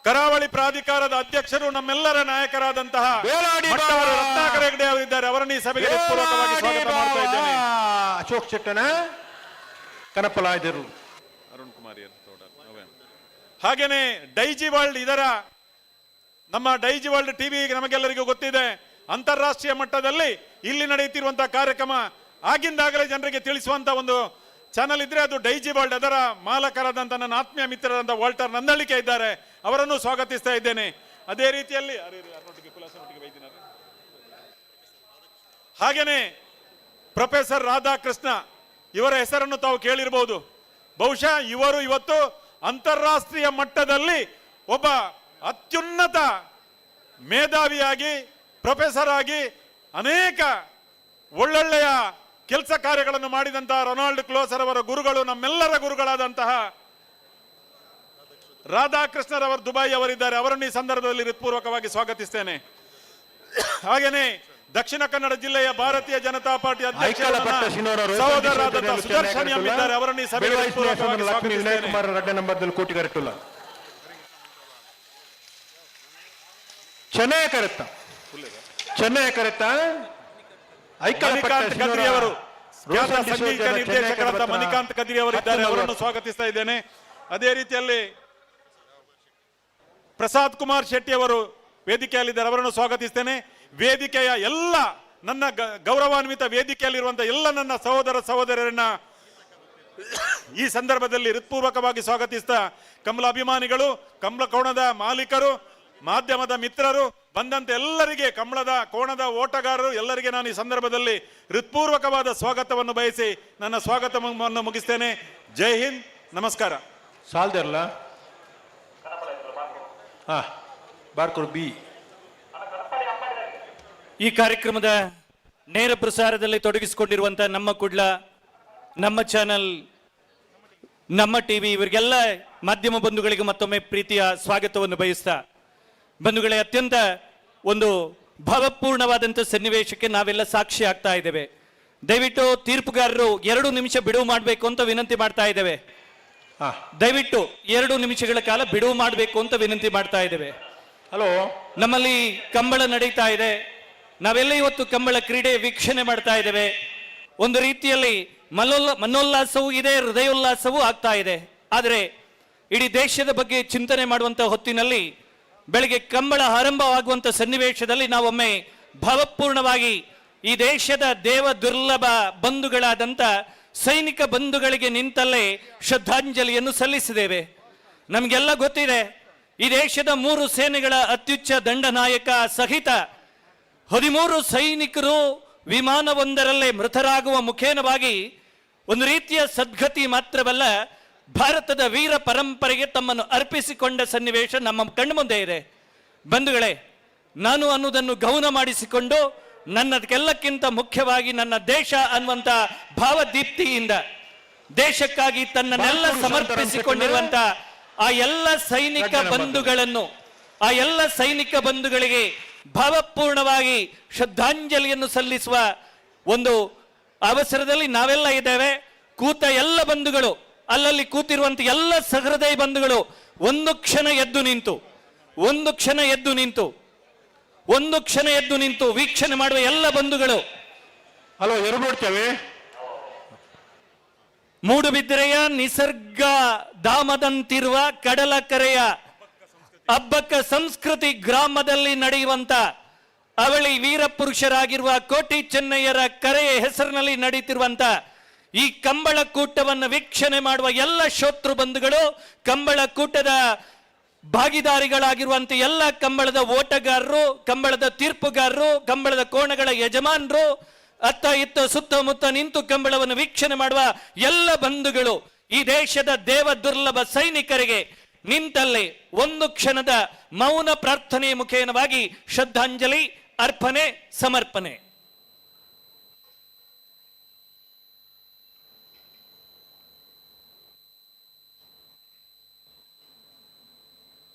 ಕರಾವಳಿ ಪ್ರಾಧಿಕಾರದ ಅಧ್ಯಕ್ಷರು, ನಮ್ಮೆಲ್ಲರ ನಾಯಕರಾದಂತಹ ರತ್ನಾಕರ ಹೆಗ್ಡೆ ಅವರಿದ್ದಾರೆ. ಅವರನ್ನು ಈ ಸಭೆಗೆ ಪೂರ್ವಕವಾಗಿ ಸ್ವಾಗತ ಮಾಡ್ತಾ ಇದ್ದೇನೆ. ಅಶೋಕ್ ಶೆಟ್ಟನ ಕನಪಲಾಯದರು, ಅರುಣ್ ಕುಮಾರ್. ಹಾಗೇನೆ ಡೈಜಿ ವರ್ಲ್ಡ್, ಇದರ ನಮ್ಮ ಡೈಜಿ ವರ್ಲ್ಡ್ ಟಿವಿ ನಮಗೆಲ್ಲರಿಗೂ ಗೊತ್ತಿದೆ. ಅಂತಾರಾಷ್ಟ್ರೀಯ ಮಟ್ಟದಲ್ಲಿ ಇಲ್ಲಿ ನಡೆಯುತ್ತಿರುವಂತಹ ಕಾರ್ಯಕ್ರಮ ಆಗಿಂದಾಗಲೇ ಜನರಿಗೆ ತಿಳಿಸುವಂತ ಒಂದು ಚಾನಲ್ ಇದ್ರೆ ಅದು ಡೈಜಿ ವರ್ಲ್ಡ್. ಅದರ ಮಾಲಕರಾದಂತ ನನ್ನ ಆತ್ಮೀಯ ಮಿತ್ರರಾದ ವಾಲ್ಟರ್ ನಂದಳಿಕೆ ಇದ್ದಾರೆ. ಅವರನ್ನು ಸ್ವಾಗತಿಸ್ತಾ ಇದ್ದೇನೆ. ಅದೇ ರೀತಿಯಲ್ಲಿ ಹಾಗೇನೆ ಪ್ರೊಫೆಸರ್ ರಾಧಾಕೃಷ್ಣ ಇವರ ಹೆಸರನ್ನು ತಾವು ಕೇಳಿರಬಹುದು. ಬಹುಶಃ ಇವರು ಇವತ್ತು ಅಂತಾರಾಷ್ಟ್ರೀಯ ಮಟ್ಟದಲ್ಲಿ ಒಬ್ಬ ಅತ್ಯುನ್ನತ ಮೇಧಾವಿಯಾಗಿ, ಪ್ರೊಫೆಸರ್ ಆಗಿ ಅನೇಕ ಒಳ್ಳೊಳ್ಳೆಯ ಕೆಲಸ ಕಾರ್ಯಗಳನ್ನು ಮಾಡಿದಂತಹ ರೊನಾಲ್ಡ್ ಕ್ಲೋಸರ್ ಅವರ ಗುರುಗಳು, ನಮ್ಮೆಲ್ಲರ ಗುರುಗಳಾದಂತಹ ರಾಧಾಕೃಷ್ಣರವರು ದುಬೈ ಅವರಿದ್ದಾರೆ. ಅವರನ್ನು ಈ ಸಂದರ್ಭದಲ್ಲಿ ಹೃತ್ಪೂರ್ವಕವಾಗಿ ಸ್ವಾಗತಿಸ್ತೇನೆ. ಹಾಗೇನೆ ದಕ್ಷಿಣ ಕನ್ನಡ ಜಿಲ್ಲೆಯ ಭಾರತೀಯ ಜನತಾ ಪಾರ್ಟಿ ಅಧ್ಯಕ್ಷರಾದ ಸಹೋದರರಾದ ಸುದರ್ಶನ್ ಎಂ ಇದ್ದಾರೆ. ಅವರನ್ನು ಈ ಸಭೆಗೆ ಹೃತ್ಪೂರ್ವಕವಾಗಿ ಸ್ವಾಗತಿಸ್ತೇನೆ. ಕೋಟಿಗರಟ್ಟುಲ್ಲ ಚೆನ್ನೈ ಕರೆತ್ತ ಮಣಿಕಾಂತ್ ಕದ್ರಿ ಅವರು, ಸಂಗೀತ ನಿರ್ದೇಶಕರಾದ ಮಣಿಕಾಂತ್ ಕದ್ರಿ ಅವರಿದ್ದಾರೆ. ಅವರನ್ನು ಸ್ವಾಗತಿಸ್ತಾ ಇದ್ದೇನೆ. ಅದೇ ರೀತಿಯಲ್ಲಿ ಪ್ರಸಾದ್ ಕುಮಾರ್ ಶೆಟ್ಟಿ ಅವರು ವೇದಿಕೆಯಲ್ಲಿದ್ದಾರೆ. ಅವರನ್ನು ಸ್ವಾಗತಿಸ್ತೇನೆ. ವೇದಿಕೆಯ ಎಲ್ಲ ನನ್ನ ಗೌರವಾನ್ವಿತ ವೇದಿಕೆಯಲ್ಲಿರುವಂತಹ ಎಲ್ಲ ನನ್ನ ಸಹೋದರ ಸಹೋದರರನ್ನ ಈ ಸಂದರ್ಭದಲ್ಲಿ ಹೃತ್ಪೂರ್ವಕವಾಗಿ ಸ್ವಾಗತಿಸ್ತಾ, ಕಮಲ ಅಭಿಮಾನಿಗಳು, ಕಮಲ ಕೋಣದ ಮಾಲೀಕರು, ಮಾಧ್ಯಮದ ಮಿತ್ರರು, ಬಂದಂತೆ ಎಲ್ಲರಿಗೆ, ಕಮಲದ ಕೋಣದ ಓಟಗಾರರು ಎಲ್ಲರಿಗೆ ನಾನು ಈ ಸಂದರ್ಭದಲ್ಲಿ ಹೃತ್ಪೂರ್ವಕವಾದ ಸ್ವಾಗತವನ್ನು ಬಯಸಿ ನನ್ನ ಸ್ವಾಗತವನ್ನು ಮುಗಿಸ್ತೇನೆ. ಜೈ ಹಿಂದ್, ನಮಸ್ಕಾರ. ಸಾಲ್ದಿರಲ್ಲ ಬಾರ್ಕೊಡು ಬಿ. ಈ ಕಾರ್ಯಕ್ರಮದ ನೇರ ಪ್ರಸಾರದಲ್ಲಿ ತೊಡಗಿಸಿಕೊಂಡಿರುವಂತಹ ನಮ್ಮ ಕುಡ್ಲ, ನಮ್ಮ ಚಾನಲ್, ನಮ್ಮ ಟಿವಿ, ಇವರಿಗೆಲ್ಲ ಮಾಧ್ಯಮ ಬಂಧುಗಳಿಗೆ ಮತ್ತೊಮ್ಮೆ ಪ್ರೀತಿಯ ಸ್ವಾಗತವನ್ನು ಬಯಸ್ತಾ, ಬಂಧುಗಳೇ, ಅತ್ಯಂತ ಒಂದು ಭಾವಪೂರ್ಣವಾದಂಥ ಸನ್ನಿವೇಶಕ್ಕೆ ನಾವೆಲ್ಲ ಸಾಕ್ಷಿ ಆಗ್ತಾ ಇದ್ದೇವೆ. ದಯವಿಟ್ಟು ತೀರ್ಪುಗಾರರು 2 ನಿಮಿಷ ಬಿಡುವು ಮಾಡಬೇಕು ಅಂತ ವಿನಂತಿ ಮಾಡ್ತಾ ಇದ್ದೇವೆ. ಹಾ ದಯವಿಟ್ಟು 2 ನಿಮಿಷಗಳ ಕಾಲ ಬಿಡುವು ಮಾಡಬೇಕು ಅಂತ ವಿನಂತಿ ಮಾಡ್ತಾ ಇದ್ದೇವೆ. ಹಲೋ, ನಮ್ಮಲ್ಲಿ ಕಂಬಳ ನಡೀತಾ ಇದೆ. ನಾವೆಲ್ಲ ಇವತ್ತು ಕಂಬಳ ಕ್ರೀಡೆ ವೀಕ್ಷಣೆ ಮಾಡ್ತಾ ಇದ್ದೇವೆ. ಒಂದು ರೀತಿಯಲ್ಲಿ ಮನೋಲ್ಲಾಸವೂ ಇದೆ, ಹೃದಯೋಲ್ಲಾಸವೂ ಆಗ್ತಾ ಇದೆ. ಆದರೆ ಇಡೀ ದೇಶದ ಬಗ್ಗೆ ಚಿಂತನೆ ಮಾಡುವಂತ ಹೊತ್ತಿನಲ್ಲಿ ಬೆಳಗ್ಗೆ ಕಂಬಳ ಆರಂಭವಾಗುವಂತ ಸನ್ನಿವೇಶದಲ್ಲಿ ನಾವೊಮ್ಮೆ ಭಾವಪೂರ್ಣವಾಗಿ ಈ ದೇಶದ ದೇವ ದುರ್ಲಭ ಬಂಧುಗಳಾದಂಥ ಸೈನಿಕ ಬಂಧುಗಳಿಗೆ ನಿಂತಲ್ಲೇ ಶ್ರದ್ಧಾಂಜಲಿಯನ್ನು ಸಲ್ಲಿಸಿದ್ದೇವೆ. ನಮಗೆಲ್ಲ ಗೊತ್ತಿದೆ, ಈ ದೇಶದ 3 ಸೇನೆಗಳ ಅತ್ಯುಚ್ಚ ದಂಡನಾಯಕ ಸಹಿತ 13 ಸೈನಿಕರು ವಿಮಾನವೊಂದರಲ್ಲೇ ಮೃತರಾಗುವ ಮುಖೇನವಾಗಿ ಒಂದು ರೀತಿಯ ಸದ್ಗತಿ ಮಾತ್ರವಲ್ಲ, ಭಾರತದ ವೀರ ಪರಂಪರೆಗೆ ತಮ್ಮನ್ನು ಅರ್ಪಿಸಿಕೊಂಡ ಸನ್ನಿವೇಶ ನಮ್ಮ ಕಣ್ಮುಂದೆ ಇದೆ. ಬಂಧುಗಳೇ, ನಾನು ಅನ್ನುವುದನ್ನು ಗೌನ ಮಾಡಿಸಿಕೊಂಡು ನನ್ನದಕ್ಕೆಲ್ಲಕ್ಕಿಂತ ಮುಖ್ಯವಾಗಿ ನನ್ನ ದೇಶ ಅನ್ನುವಂತ ಭಾವದೀಪ್ತಿಯಿಂದ ದೇಶಕ್ಕಾಗಿ ತನ್ನನ್ನೆಲ್ಲ ಸಮರ್ಪಿಸಿಕೊಂಡಿರುವಂತ ಆ ಎಲ್ಲ ಸೈನಿಕ ಬಂಧುಗಳನ್ನು, ಆ ಎಲ್ಲ ಸೈನಿಕ ಬಂಧುಗಳಿಗೆ ಭಾವಪೂರ್ಣವಾಗಿ ಶ್ರದ್ಧಾಂಜಲಿಯನ್ನು ಸಲ್ಲಿಸುವ ಒಂದು ಅವಸರದಲ್ಲಿ ನಾವೆಲ್ಲ ಇದ್ದೇವೆ. ಕೂತ ಎಲ್ಲ ಬಂಧುಗಳು, ಅಲ್ಲಲ್ಲಿ ಕೂತಿರುವಂತ ಎಲ್ಲ ಸಹೃದಯ ಬಂಧುಗಳು ಒಂದು ಕ್ಷಣ ಎದ್ದು ನಿಂತು ವೀಕ್ಷಣೆ ಮಾಡುವ ಎಲ್ಲ ಬಂಧುಗಳು. ಹಲೋ, ಎರಡು ನೋಡ್ತೇವೆ. ಮೂಡುಬಿದಿರೆಯ ನಿಸರ್ಗ ಧಾಮದಂತಿರುವ ಕಡಲ ಕರೆಯ ಅಬ್ಬಕ್ಕ ಸಂಸ್ಕೃತಿ ಗ್ರಾಮದಲ್ಲಿ ನಡೆಯುವಂತ ಅವಳಿ ವೀರ ಪುರುಷರಾಗಿರುವ ಕೋಟಿ ಚೆನ್ನಯ್ಯರ ಕರೆಯ ಹೆಸರಿನಲ್ಲಿ ನಡೀತಿರುವಂತ ಈ ಕಂಬಳ ಕೂಟವನ್ನು ವೀಕ್ಷಣೆ ಮಾಡುವ ಎಲ್ಲ ಶೋತೃ ಬಂಧುಗಳು, ಕಂಬಳ ಕೂಟದ ಭಾಗಿದಾರಿಗಳಾಗಿರುವಂತ ಎಲ್ಲ ಕಂಬಳದ ಓಟಗಾರರು, ಕಂಬಳದ ತೀರ್ಪುಗಾರರು, ಕಂಬಳದ ಕೋಣಗಳ ಯಜಮಾನರು, ಅತ್ತ ಇತ್ತ ಸುತ್ತಮುತ್ತ ನಿಂತು ಕಂಬಳವನ್ನು ವೀಕ್ಷಣೆ ಮಾಡುವ ಎಲ್ಲ ಬಂಧುಗಳು, ಈ ದೇಶದ ದೇವ ದುರ್ಲಭ ಸೈನಿಕರಿಗೆ ನಿಂತಲ್ಲಿ ಒಂದು ಕ್ಷಣದ ಮೌನ ಪ್ರಾರ್ಥನೆಯ ಮುಖೇನವಾಗಿ ಶ್ರದ್ಧಾಂಜಲಿ ಅರ್ಪಣೆ ಸಮರ್ಪಣೆ.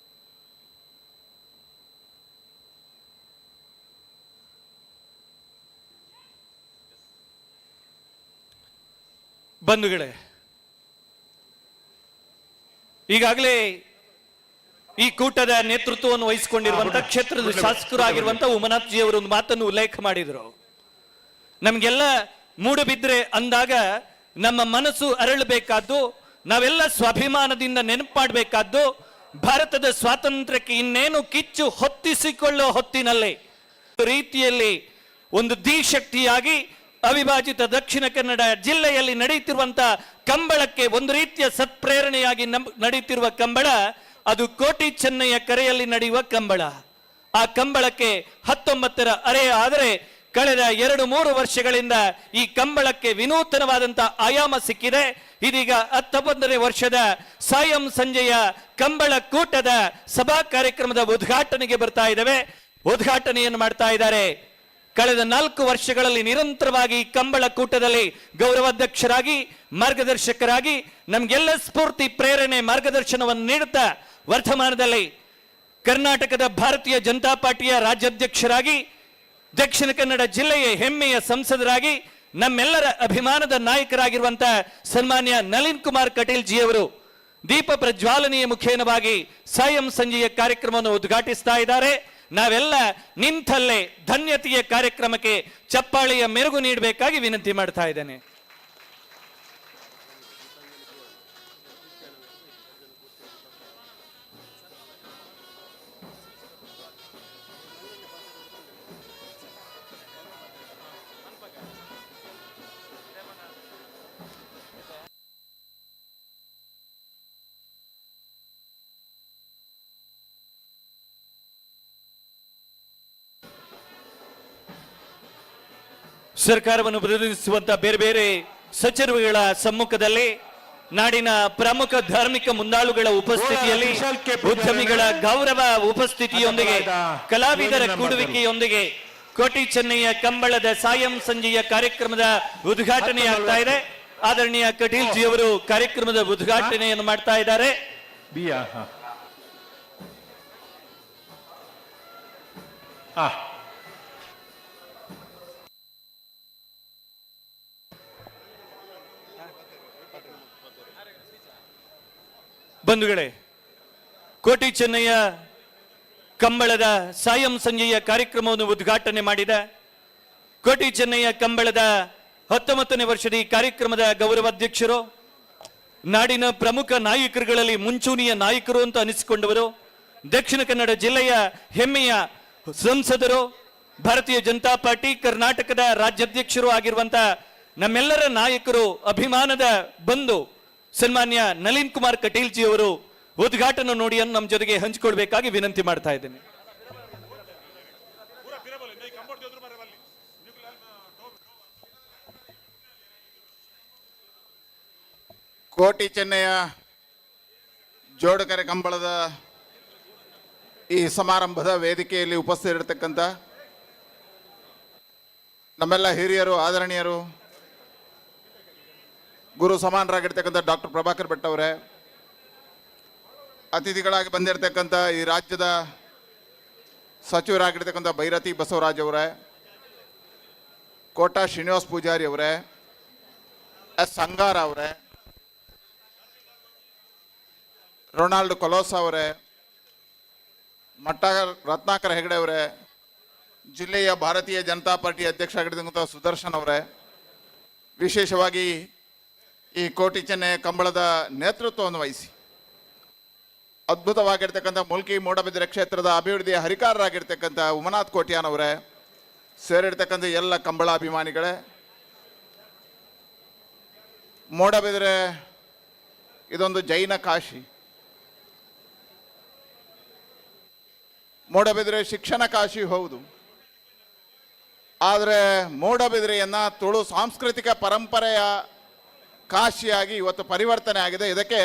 ಬಂಧುಗಳೇ, ಈಗಾಗಲೇ ಈ ಕೂಟದ ನೇತೃತ್ವವನ್ನು ವಹಿಸಿಕೊಂಡಿರುವಂತಹ ಕ್ಷೇತ್ರದ ಶಾಸಕರಾಗಿರುವಂತಹ ಉಮನಾಥ್ ಜಿ ಅವರು ಒಂದು ಮಾತನ್ನು ಉಲ್ಲೇಖ ಮಾಡಿದರು. ನಮಗೆಲ್ಲ ಮೂಡುಬಿದ್ರೆ ಅಂದಾಗ ನಮ್ಮ ಮನಸ್ಸು ಅರಳಬೇಕಾದ್ದು, ನಾವೆಲ್ಲ ಸ್ವಾಭಿಮಾನದಿಂದ ನೆನಪು ಮಾಡಬೇಕಾದ್ದು, ಭಾರತದ ಸ್ವಾತಂತ್ರ್ಯಕ್ಕೆ ಇನ್ನೇನು ಕಿಚ್ಚು ಹೊತ್ತಿಸಿಕೊಳ್ಳೋ ಹೊತ್ತಿನಲ್ಲಿ ರೀತಿಯಲ್ಲಿ ಒಂದು ಧೀಶಕ್ತಿಯಾಗಿ ಅವಿಭಾಜಿತ ದಕ್ಷಿಣ ಕನ್ನಡ ಜಿಲ್ಲೆಯಲ್ಲಿ ನಡೆಯುತ್ತಿರುವಂತಹ ಕಂಬಳಕ್ಕೆ ಒಂದು ರೀತಿಯ ಸತ್ಪ್ರೇರಣೆಯಾಗಿ ನಡೆಯುತ್ತಿರುವ ಕಂಬಳ ಅದು ಕೋಟಿ ಚೆನ್ನಯ್ಯ ಕರೆಯಲ್ಲಿ ನಡೆಯುವ ಕಂಬಳ. ಆ ಕಂಬಳಕ್ಕೆ 19ರ ಅರೆ ಆದರೆ ಕಳೆದ 2-3 ವರ್ಷಗಳಿಂದ ಈ ಕಂಬಳಕ್ಕೆ ವಿನೂತನವಾದಂತಹ ಆಯಾಮ ಸಿಕ್ಕಿದೆ. ಇದೀಗ 19ನೇ ವರ್ಷದ ಸಾಯಂ ಸಂಜೆಯ ಕಂಬಳ ಕೂಟದ ಸಭಾ ಕಾರ್ಯಕ್ರಮದ ಉದ್ಘಾಟನೆಗೆ ಬರ್ತಾ ಇದ್ದೇವೆ. ಉದ್ಘಾಟನೆಯನ್ನು ಮಾಡ್ತಾ ಇದ್ದಾರೆ ಕಳೆದ 4 ವರ್ಷಗಳಲ್ಲಿ ನಿರಂತರವಾಗಿ ಕಂಬಳ ಕೂಟದಲ್ಲಿ ಗೌರವಾಧ್ಯಕ್ಷರಾಗಿ ಮಾರ್ಗದರ್ಶಕರಾಗಿ ನಮಗೆಲ್ಲ ಸ್ಫೂರ್ತಿ ಪ್ರೇರಣೆ ಮಾರ್ಗದರ್ಶನವನ್ನು ನೀಡುತ್ತಾ ವರ್ತಮಾನದಲ್ಲಿ ಕರ್ನಾಟಕದ ಭಾರತೀಯ ಜನತಾ ಪಾರ್ಟಿಯ ರಾಜ್ಯಾಧ್ಯಕ್ಷರಾಗಿ ದಕ್ಷಿಣ ಕನ್ನಡ ಜಿಲ್ಲೆಯ ಹೆಮ್ಮೆಯ ಸಂಸದರಾಗಿ ನಮ್ಮೆಲ್ಲರ ಅಭಿಮಾನದ ನಾಯಕರಾಗಿರುವಂತಹ ಸನ್ಮಾನ್ಯ ನಳಿನ್ ಕುಮಾರ್ ಕಟೀಲ್ ಜಿ ಅವರು ದೀಪ ಪ್ರಜ್ವಾಲನೆಯ ಮುಖೇನವಾಗಿ ಸಾಯಂ ಸಂಜೆಯ ಕಾರ್ಯಕ್ರಮವನ್ನು ಉದ್ಘಾಟಿಸ್ತಾ ಇದ್ದಾರೆ. ನಾವೆಲ್ಲ ನಿಂತಲ್ಲೇ ಧನ್ಯತೆಯ ಕಾರ್ಯಕ್ರಮಕ್ಕೆ ಚಪ್ಪಾಳೆಯ ಮೆರುಗು ನೀಡಬೇಕಾಗಿ ವಿನಂತಿ ಮಾಡ್ತಾ ಇದ್ದೇನೆ. ಸರ್ಕಾರವನ್ನು ಪ್ರತಿನಿಧಿಸುವಂತಹ ಬೇರೆ ಬೇರೆ ಸಚಿವರುಗಳ ಸಮ್ಮುಖದಲ್ಲಿ ನಾಡಿನ ಪ್ರಮುಖ ಧಾರ್ಮಿಕ ಮುಂದಾಳುಗಳ ಉಪಸ್ಥಿತಿಯಲ್ಲಿ ಉದ್ಯಮಿಗಳ ಗೌರವ ಉಪಸ್ಥಿತಿಯೊಂದಿಗೆ ಕಲಾವಿದರ ಕೂಡುವಿಕೆಯೊಂದಿಗೆ ಕೋಟಿ ಚೆನ್ನಯ್ಯ ಕಂಬಳದ ಸಾಯಂ ಸಂಜೆಯ ಕಾರ್ಯಕ್ರಮದ ಉದ್ಘಾಟನೆಯಾಗ್ತಾ ಇದೆ. ಆದರಣೀಯ ಕಟೀಲ್ ಜಿ ಅವರು ಕಾರ್ಯಕ್ರಮದ ಉದ್ಘಾಟನೆಯನ್ನು ಮಾಡ್ತಾ ಇದ್ದಾರೆ. ಬಂಧುಗಳೇ, ಕೋಟಿ ಚೆನ್ನಯ್ಯ ಕಂಬಳದ ಸಾಯಂ ಸಂಜೆಯ ಕಾರ್ಯಕ್ರಮವನ್ನು ಉದ್ಘಾಟನೆ ಮಾಡಿದ ಕೋಟಿ ಚೆನ್ನಯ್ಯ ಕಂಬಳದ 19ನೇ ವರ್ಷದ ಈ ಕಾರ್ಯಕ್ರಮದ ಗೌರವಾಧ್ಯಕ್ಷರು, ನಾಡಿನ ಪ್ರಮುಖ ನಾಯಕರುಗಳಲ್ಲಿ ಮುಂಚೂಣಿಯ ನಾಯಕರು ಅಂತ ಅನಿಸಿಕೊಂಡವರು, ದಕ್ಷಿಣ ಕನ್ನಡ ಜಿಲ್ಲೆಯ ಹೆಮ್ಮೆಯ ಸಂಸದರು, ಭಾರತೀಯ ಜನತಾ ಪಾರ್ಟಿ ಕರ್ನಾಟಕದ ರಾಜ್ಯಾಧ್ಯಕ್ಷರು ಆಗಿರುವಂತಹ ನಮ್ಮೆಲ್ಲರ ನಾಯಕರು, ಅಭಿಮಾನದ ಬಂಧು ಸನ್ಮಾನ್ಯ ನಳಿನ್ ಕುಮಾರ್ ಕಟೀಲ್ ಜಿ ಅವರು ಉದ್ಘಾಟನಾ ನುಡಿಯನ್ನು ನಮ್ಮ ಜೊತೆಗೆ ಹಂಚಿಕೊಳ್ಬೇಕಾಗಿ ವಿನಂತಿ ಮಾಡ್ತಾ ಇದ್ದೇನೆ. ಕೋಟಿ ಚೆನ್ನಯ್ಯ ಜೋಡುಕರೆ ಕಂಬಳದ ಈ ಸಮಾರಂಭದ ವೇದಿಕೆಯಲ್ಲಿ ಉಪಸ್ಥಿತರಿರತಕ್ಕಂಥ ನಮ್ಮೆಲ್ಲ ಹಿರಿಯರು, ಆದರಣೀಯರು, ಗುರು ಸಮಾನರಾಗಿರ್ತಕ್ಕಂಥ ಡಾಕ್ಟರ್ ಪ್ರಭಾಕರ್ ಭಟ್ ಅವರೇ, ಅತಿಥಿಗಳಾಗಿ ಬಂದಿರತಕ್ಕಂಥ ಈ ರಾಜ್ಯದ ಸಚಿವರಾಗಿರ್ತಕ್ಕಂಥ ಭೈರತಿ ಬಸವರಾಜ್ ಅವರೇ, ಕೋಟಾ ಶ್ರೀನಿವಾಸ್ ಪೂಜಾರಿ ಅವರೇ, ಎಸ್ ಸಂಗಾರ ಅವರೇ, ರೊನಾಲ್ಡ್ ಕೊಲೋಸ್ ಅವರೇ, ಮಟ್ಟ ರತ್ನಾಕರ ಹೆಗಡೆ ಅವರೇ, ಜಿಲ್ಲೆಯ ಭಾರತೀಯ ಜನತಾ ಪಾರ್ಟಿ ಅಧ್ಯಕ್ಷ ಆಗಿರ್ತಕ್ಕಂಥ ಸುದರ್ಶನ್ ಅವರೇ, ವಿಶೇಷವಾಗಿ ಈ ಕೋಟಿ ಚೆನ್ನಯ್ಯ ಕಂಬಳದ ನೇತೃತ್ವವನ್ನು ವಹಿಸಿ ಅದ್ಭುತವಾಗಿರ್ತಕ್ಕಂಥ ಮುಲ್ಕಿ ಮೂಡಬಿದಿರೆ ಕ್ಷೇತ್ರದ ಅಭಿವೃದ್ಧಿಯ ಹರಿಕಾರರಾಗಿರ್ತಕ್ಕಂಥ ಉಮನಾಥ್ ಕೋಟ್ಯಾನ್ ಅವರೇ, ಸೇರಿರ್ತಕ್ಕಂಥ ಎಲ್ಲ ಕಂಬಳಾಭಿಮಾನಿಗಳೇ, ಮೂಡಬಿದಿರೆ ಇದೊಂದು ಜೈನ ಕಾಶಿ, ಮೂಡಬಿದಿರೆ ಶಿಕ್ಷಣ ಕಾಶಿ ಹೌದು. ಆದರೆ ಮೂಡಬಿದಿರೆಯನ್ನ ತುಳು ಸಾಂಸ್ಕೃತಿಕ ಪರಂಪರೆಯ ಕಾಶಿಯಾಗಿ ಇವತ್ತು ಪರಿವರ್ತನೆ ಆಗಿದೆ. ಇದಕ್ಕೆ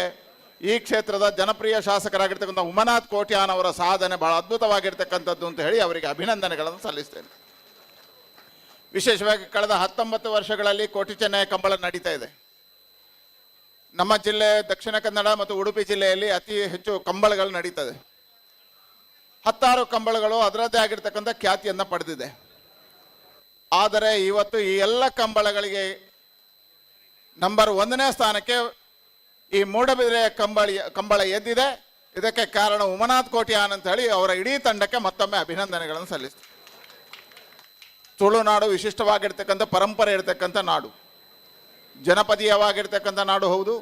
ಈ ಕ್ಷೇತ್ರದ ಜನಪ್ರಿಯ ಶಾಸಕರಾಗಿರ್ತಕ್ಕಂಥ ಉಮನಾಥ್ ಕೋಟ್ಯಾನ್ ಅವರ ಸಾಧನೆ ಬಹಳ ಅದ್ಭುತವಾಗಿರ್ತಕ್ಕಂಥದ್ದು ಅಂತ ಹೇಳಿ ಅವರಿಗೆ ಅಭಿನಂದನೆಗಳನ್ನು ಸಲ್ಲಿಸ್ತೇನೆ. ವಿಶೇಷವಾಗಿ ಕಳೆದ 19 ವರ್ಷಗಳಲ್ಲಿ ಕೋಟಿ ಚೆನ್ನಯ್ಯ ಕಂಬಳ ನಡೀತಾ ಇದೆ. ನಮ್ಮ ಜಿಲ್ಲೆ ದಕ್ಷಿಣ ಕನ್ನಡ ಮತ್ತು ಉಡುಪಿ ಜಿಲ್ಲೆಯಲ್ಲಿ ಅತಿ ಹೆಚ್ಚು ಕಂಬಳಗಳು ನಡೀತದೆ. 10 ಕಂಬಳಗಳು ಅದರದ್ದೇ ಆಗಿರ್ತಕ್ಕಂಥ ಖ್ಯಾತಿಯನ್ನು ಪಡೆದಿದೆ. ಆದರೆ ಇವತ್ತು ಈ ಎಲ್ಲ ಕಂಬಳಗಳಿಗೆ ನಂಬರ್ 1ನೇ ಸ್ಥಾನಕ್ಕೆ ಈ ಮೂಡಬಿದಿರೆ ಕಂಬಳ ಎದ್ದಿದೆ. ಇದಕ್ಕೆ ಕಾರಣ ಉಮನಾಥ್ ಕೋಟ್ಯಾನ್ ಅಂತ ಹೇಳಿ ಅವರ ಇಡೀ ತಂಡಕ್ಕೆ ಮತ್ತೊಮ್ಮೆ ಅಭಿನಂದನೆಗಳನ್ನು ಸಲ್ಲಿಸ್ತಾರೆ. ತುಳುನಾಡು ವಿಶಿಷ್ಟವಾಗಿರ್ತಕ್ಕಂಥ ಪರಂಪರೆ ಇರತಕ್ಕಂಥ ನಾಡು, ಜನಪದೀಯವಾಗಿರ್ತಕ್ಕಂಥ ನಾಡು ಹೌದು,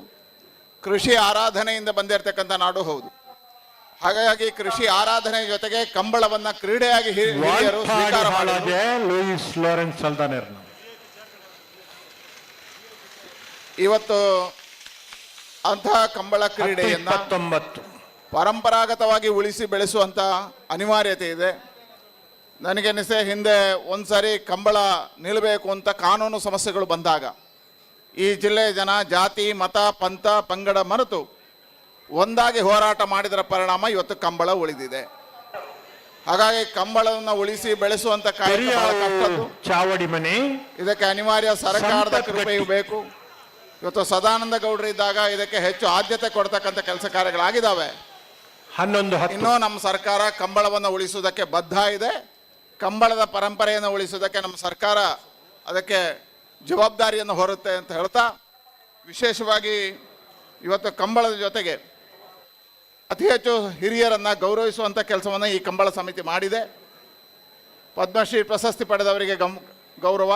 ಕೃಷಿ ಆರಾಧನೆಯಿಂದ ಬಂದಿರತಕ್ಕಂಥ ನಾಡು ಹೌದು. ಹಾಗಾಗಿ ಕೃಷಿ ಆರಾಧನೆ ಜೊತೆಗೆ ಕಂಬಳವನ್ನ ಕ್ರೀಡೆಯಾಗಿ ಹಿರಿಯರು ಸ್ವೀಕಾರ ಮಾಡಿದ್ರು. ಲೂಯಿಸ್ ಲಾರೆನ್ಸ್ ಸಲ್ದಾನೆರ್ ಇವತ್ತು ಅಂತಹ ಕಂಬಳ ಕ್ರೀಡೆಯನ್ನ 19 ಪರಂಪರಾಗತವಾಗಿ ಉಳಿಸಿ ಬೆಳೆಸುವಂತ ಅನಿವಾರ್ಯತೆ ಇದೆ. ನನಗೆನಿಸೆ ಹಿಂದೆ ಒಂದ್ಸರಿ ಕಂಬಳ ನಿಲ್ಲಬೇಕು ಅಂತ ಕಾನೂನು ಸಮಸ್ಯೆಗಳು ಬಂದಾಗ ಈ ಜಿಲ್ಲೆಯ ಜನ ಜಾತಿ, ಮತ, ಪಂಥ, ಪಂಗಡ ಮರೆತು ಒಂದಾಗಿ ಹೋರಾಟ ಮಾಡಿದರ ಪರಿಣಾಮ ಇವತ್ತು ಕಂಬಳ ಉಳಿದಿದೆ. ಹಾಗಾಗಿ ಕಂಬಳವನ್ನು ಉಳಿಸಿ ಬೆಳೆಸುವಂತ ಕಾರ್ಯ ಬಹಳ ಕಷ್ಟದ್ದು. ಚಾವಡಿ ಮನೆ ಇದಕ್ಕೆ ಅನಿವಾರ್ಯ ಸರ್ಕಾರದ ಕೃಪೆಯೂ ಬೇಕು. ಇವತ್ತು ಸದಾನಂದ ಗೌಡರು ಇದ್ದಾಗ ಇದಕ್ಕೆ ಹೆಚ್ಚು ಆದ್ಯತೆ ಕೊಡ್ತಕ್ಕಂಥ ಕೆಲಸ ಕಾರ್ಯಗಳಾಗಿದ್ದಾವೆ. 11 ಇನ್ನೂ ನಮ್ಮ ಸರ್ಕಾರ ಕಂಬಳವನ್ನು ಉಳಿಸುವುದಕ್ಕೆ ಬದ್ಧ ಇದೆ. ಕಂಬಳದ ಪರಂಪರೆಯನ್ನು ಉಳಿಸುವುದಕ್ಕೆ ನಮ್ಮ ಸರ್ಕಾರ ಅದಕ್ಕೆ ಜವಾಬ್ದಾರಿಯನ್ನು ಹೊರುತ್ತೆ ಅಂತ ಹೇಳ್ತಾ, ವಿಶೇಷವಾಗಿ ಇವತ್ತು ಕಂಬಳದ ಜೊತೆಗೆ ಅತಿ ಹೆಚ್ಚು ಹಿರಿಯರನ್ನು ಗೌರವಿಸುವಂಥ ಕೆಲಸವನ್ನು ಈ ಕಂಬಳ ಸಮಿತಿ ಮಾಡಿದೆ. ಪದ್ಮಶ್ರೀ ಪ್ರಶಸ್ತಿ ಪಡೆದವರಿಗೆ ಗೌರವ,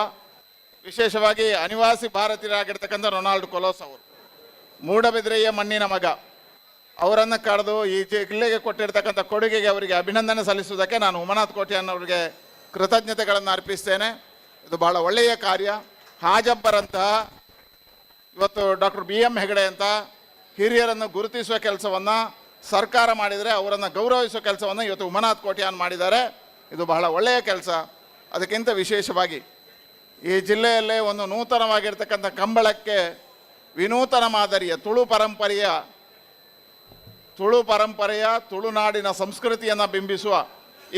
ವಿಶೇಷವಾಗಿ ಅನಿವಾಸಿ ಭಾರತೀಯರಾಗಿರ್ತಕ್ಕಂಥ ರೊನಾಲ್ಡ್ ಕೊಲೋಸ್ ಅವರು, ಮೂಡಬಿದಿರೆಯ ಮಣ್ಣಿನ ಮಗ, ಅವರನ್ನು ಕರೆದು ಈ ಜಿಲ್ಲೆಗೆ ಕೊಟ್ಟಿರ್ತಕ್ಕಂಥ ಕೊಡುಗೆಗೆ ಅವರಿಗೆ ಅಭಿನಂದನೆ ಸಲ್ಲಿಸುವುದಕ್ಕೆ ನಾನು ಉಮನಾಥ್ ಕೋಟ್ಯಾನ್ ಅವರಿಗೆ ಕೃತಜ್ಞತೆಗಳನ್ನು ಅರ್ಪಿಸ್ತೇನೆ. ಇದು ಬಹಳ ಒಳ್ಳೆಯ ಕಾರ್ಯ. ಹಾಜಬ್ಬರಂತಹ, ಇವತ್ತು ಡಾಕ್ಟರ್ BM ಹೆಗಡೆ ಅಂತ ಹಿರಿಯರನ್ನು ಗುರುತಿಸುವ ಕೆಲಸವನ್ನು ಸರ್ಕಾರ ಮಾಡಿದರೆ ಅವರನ್ನು ಗೌರವಿಸುವ ಕೆಲಸವನ್ನು ಇವತ್ತು ಉಮನಾಥ್ ಕೋಟ್ಯಾನ್ ಮಾಡಿದ್ದಾರೆ. ಇದು ಬಹಳ ಒಳ್ಳೆಯ ಕೆಲಸ. ಅದಕ್ಕಿಂತ ವಿಶೇಷವಾಗಿ ಈ ಜಿಲ್ಲೆಯಲ್ಲೇ ಒಂದು ನೂತನವಾಗಿರ್ತಕ್ಕಂಥ ಕಂಬಳಕ್ಕೆ ವಿನೂತನ ಮಾದರಿಯ ತುಳುನಾಡಿನ ಸಂಸ್ಕೃತಿಯನ್ನು ಬಿಂಬಿಸುವ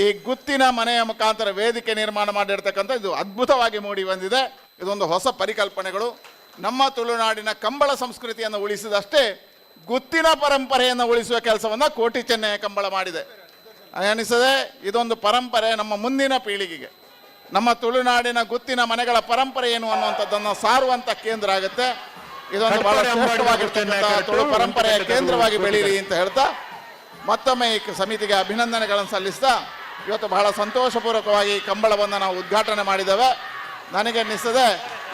ಈ ಗುತ್ತಿನ ಮನೆಯ ಮುಖಾಂತರ ವೇದಿಕೆ ನಿರ್ಮಾಣ ಮಾಡಿರ್ತಕ್ಕಂಥ ಇದು ಅದ್ಭುತವಾಗಿ ಮೂಡಿ ಬಂದಿದೆ. ಇದೊಂದು ಹೊಸ ಪರಿಕಲ್ಪನೆಗಳು. ನಮ್ಮ ತುಳುನಾಡಿನ ಕಂಬಳ ಸಂಸ್ಕೃತಿಯನ್ನು ಉಳಿಸಿದಷ್ಟೇ ಗುತ್ತಿನ ಪರಂಪರೆಯನ್ನು ಉಳಿಸುವ ಕೆಲಸವನ್ನು ಕೋಟಿ ಚೆನ್ನಯ್ಯ ಕಂಬಳ ಮಾಡಿದೆ. ಅನಿಸದೆ ಇದೊಂದು ಪರಂಪರೆ ನಮ್ಮ ಮುಂದಿನ ಪೀಳಿಗೆಗೆ ನಮ್ಮ ತುಳುನಾಡಿನ ಗುತ್ತಿನ ಮನೆಗಳ ಪರಂಪರೆ ಏನು ಅನ್ನುವಂಥದ್ದನ್ನು ಸಾರುವಂಥ ಕೇಂದ್ರ ಆಗುತ್ತೆ. ಇದೊಂದು ಬಹಳ ಕಟ್ಪಾಡಿ ಶ್ರೇಷ್ಠವಾಗಿರ್ತಕ್ಕಂಥ ಅಂಬಾಡಿ ತುಳು ಪರಂಪರೆಯ ಕಟ್ಟಡ ಕೇಂದ್ರವಾಗಿ ಕಟ್ಟಡ ಬೆಳೀಲಿ ಅಂತ ಹೇಳ್ತಾ ಮತ್ತೊಮ್ಮೆ ಈ ಸಮಿತಿಗೆ ಅಭಿನಂದನೆಗಳನ್ನು ಸಲ್ಲಿಸ್ತಾ ಇವತ್ತು ಬಹಳ ಸಂತೋಷಪೂರ್ವಕವಾಗಿ ಕಂಬಳವನ್ನು ನಾವು ಉದ್ಘಾಟನೆ ಮಾಡಿದ್ದೇವೆ. ನನಗೆ ಅನ್ನಿಸ್ತದೆ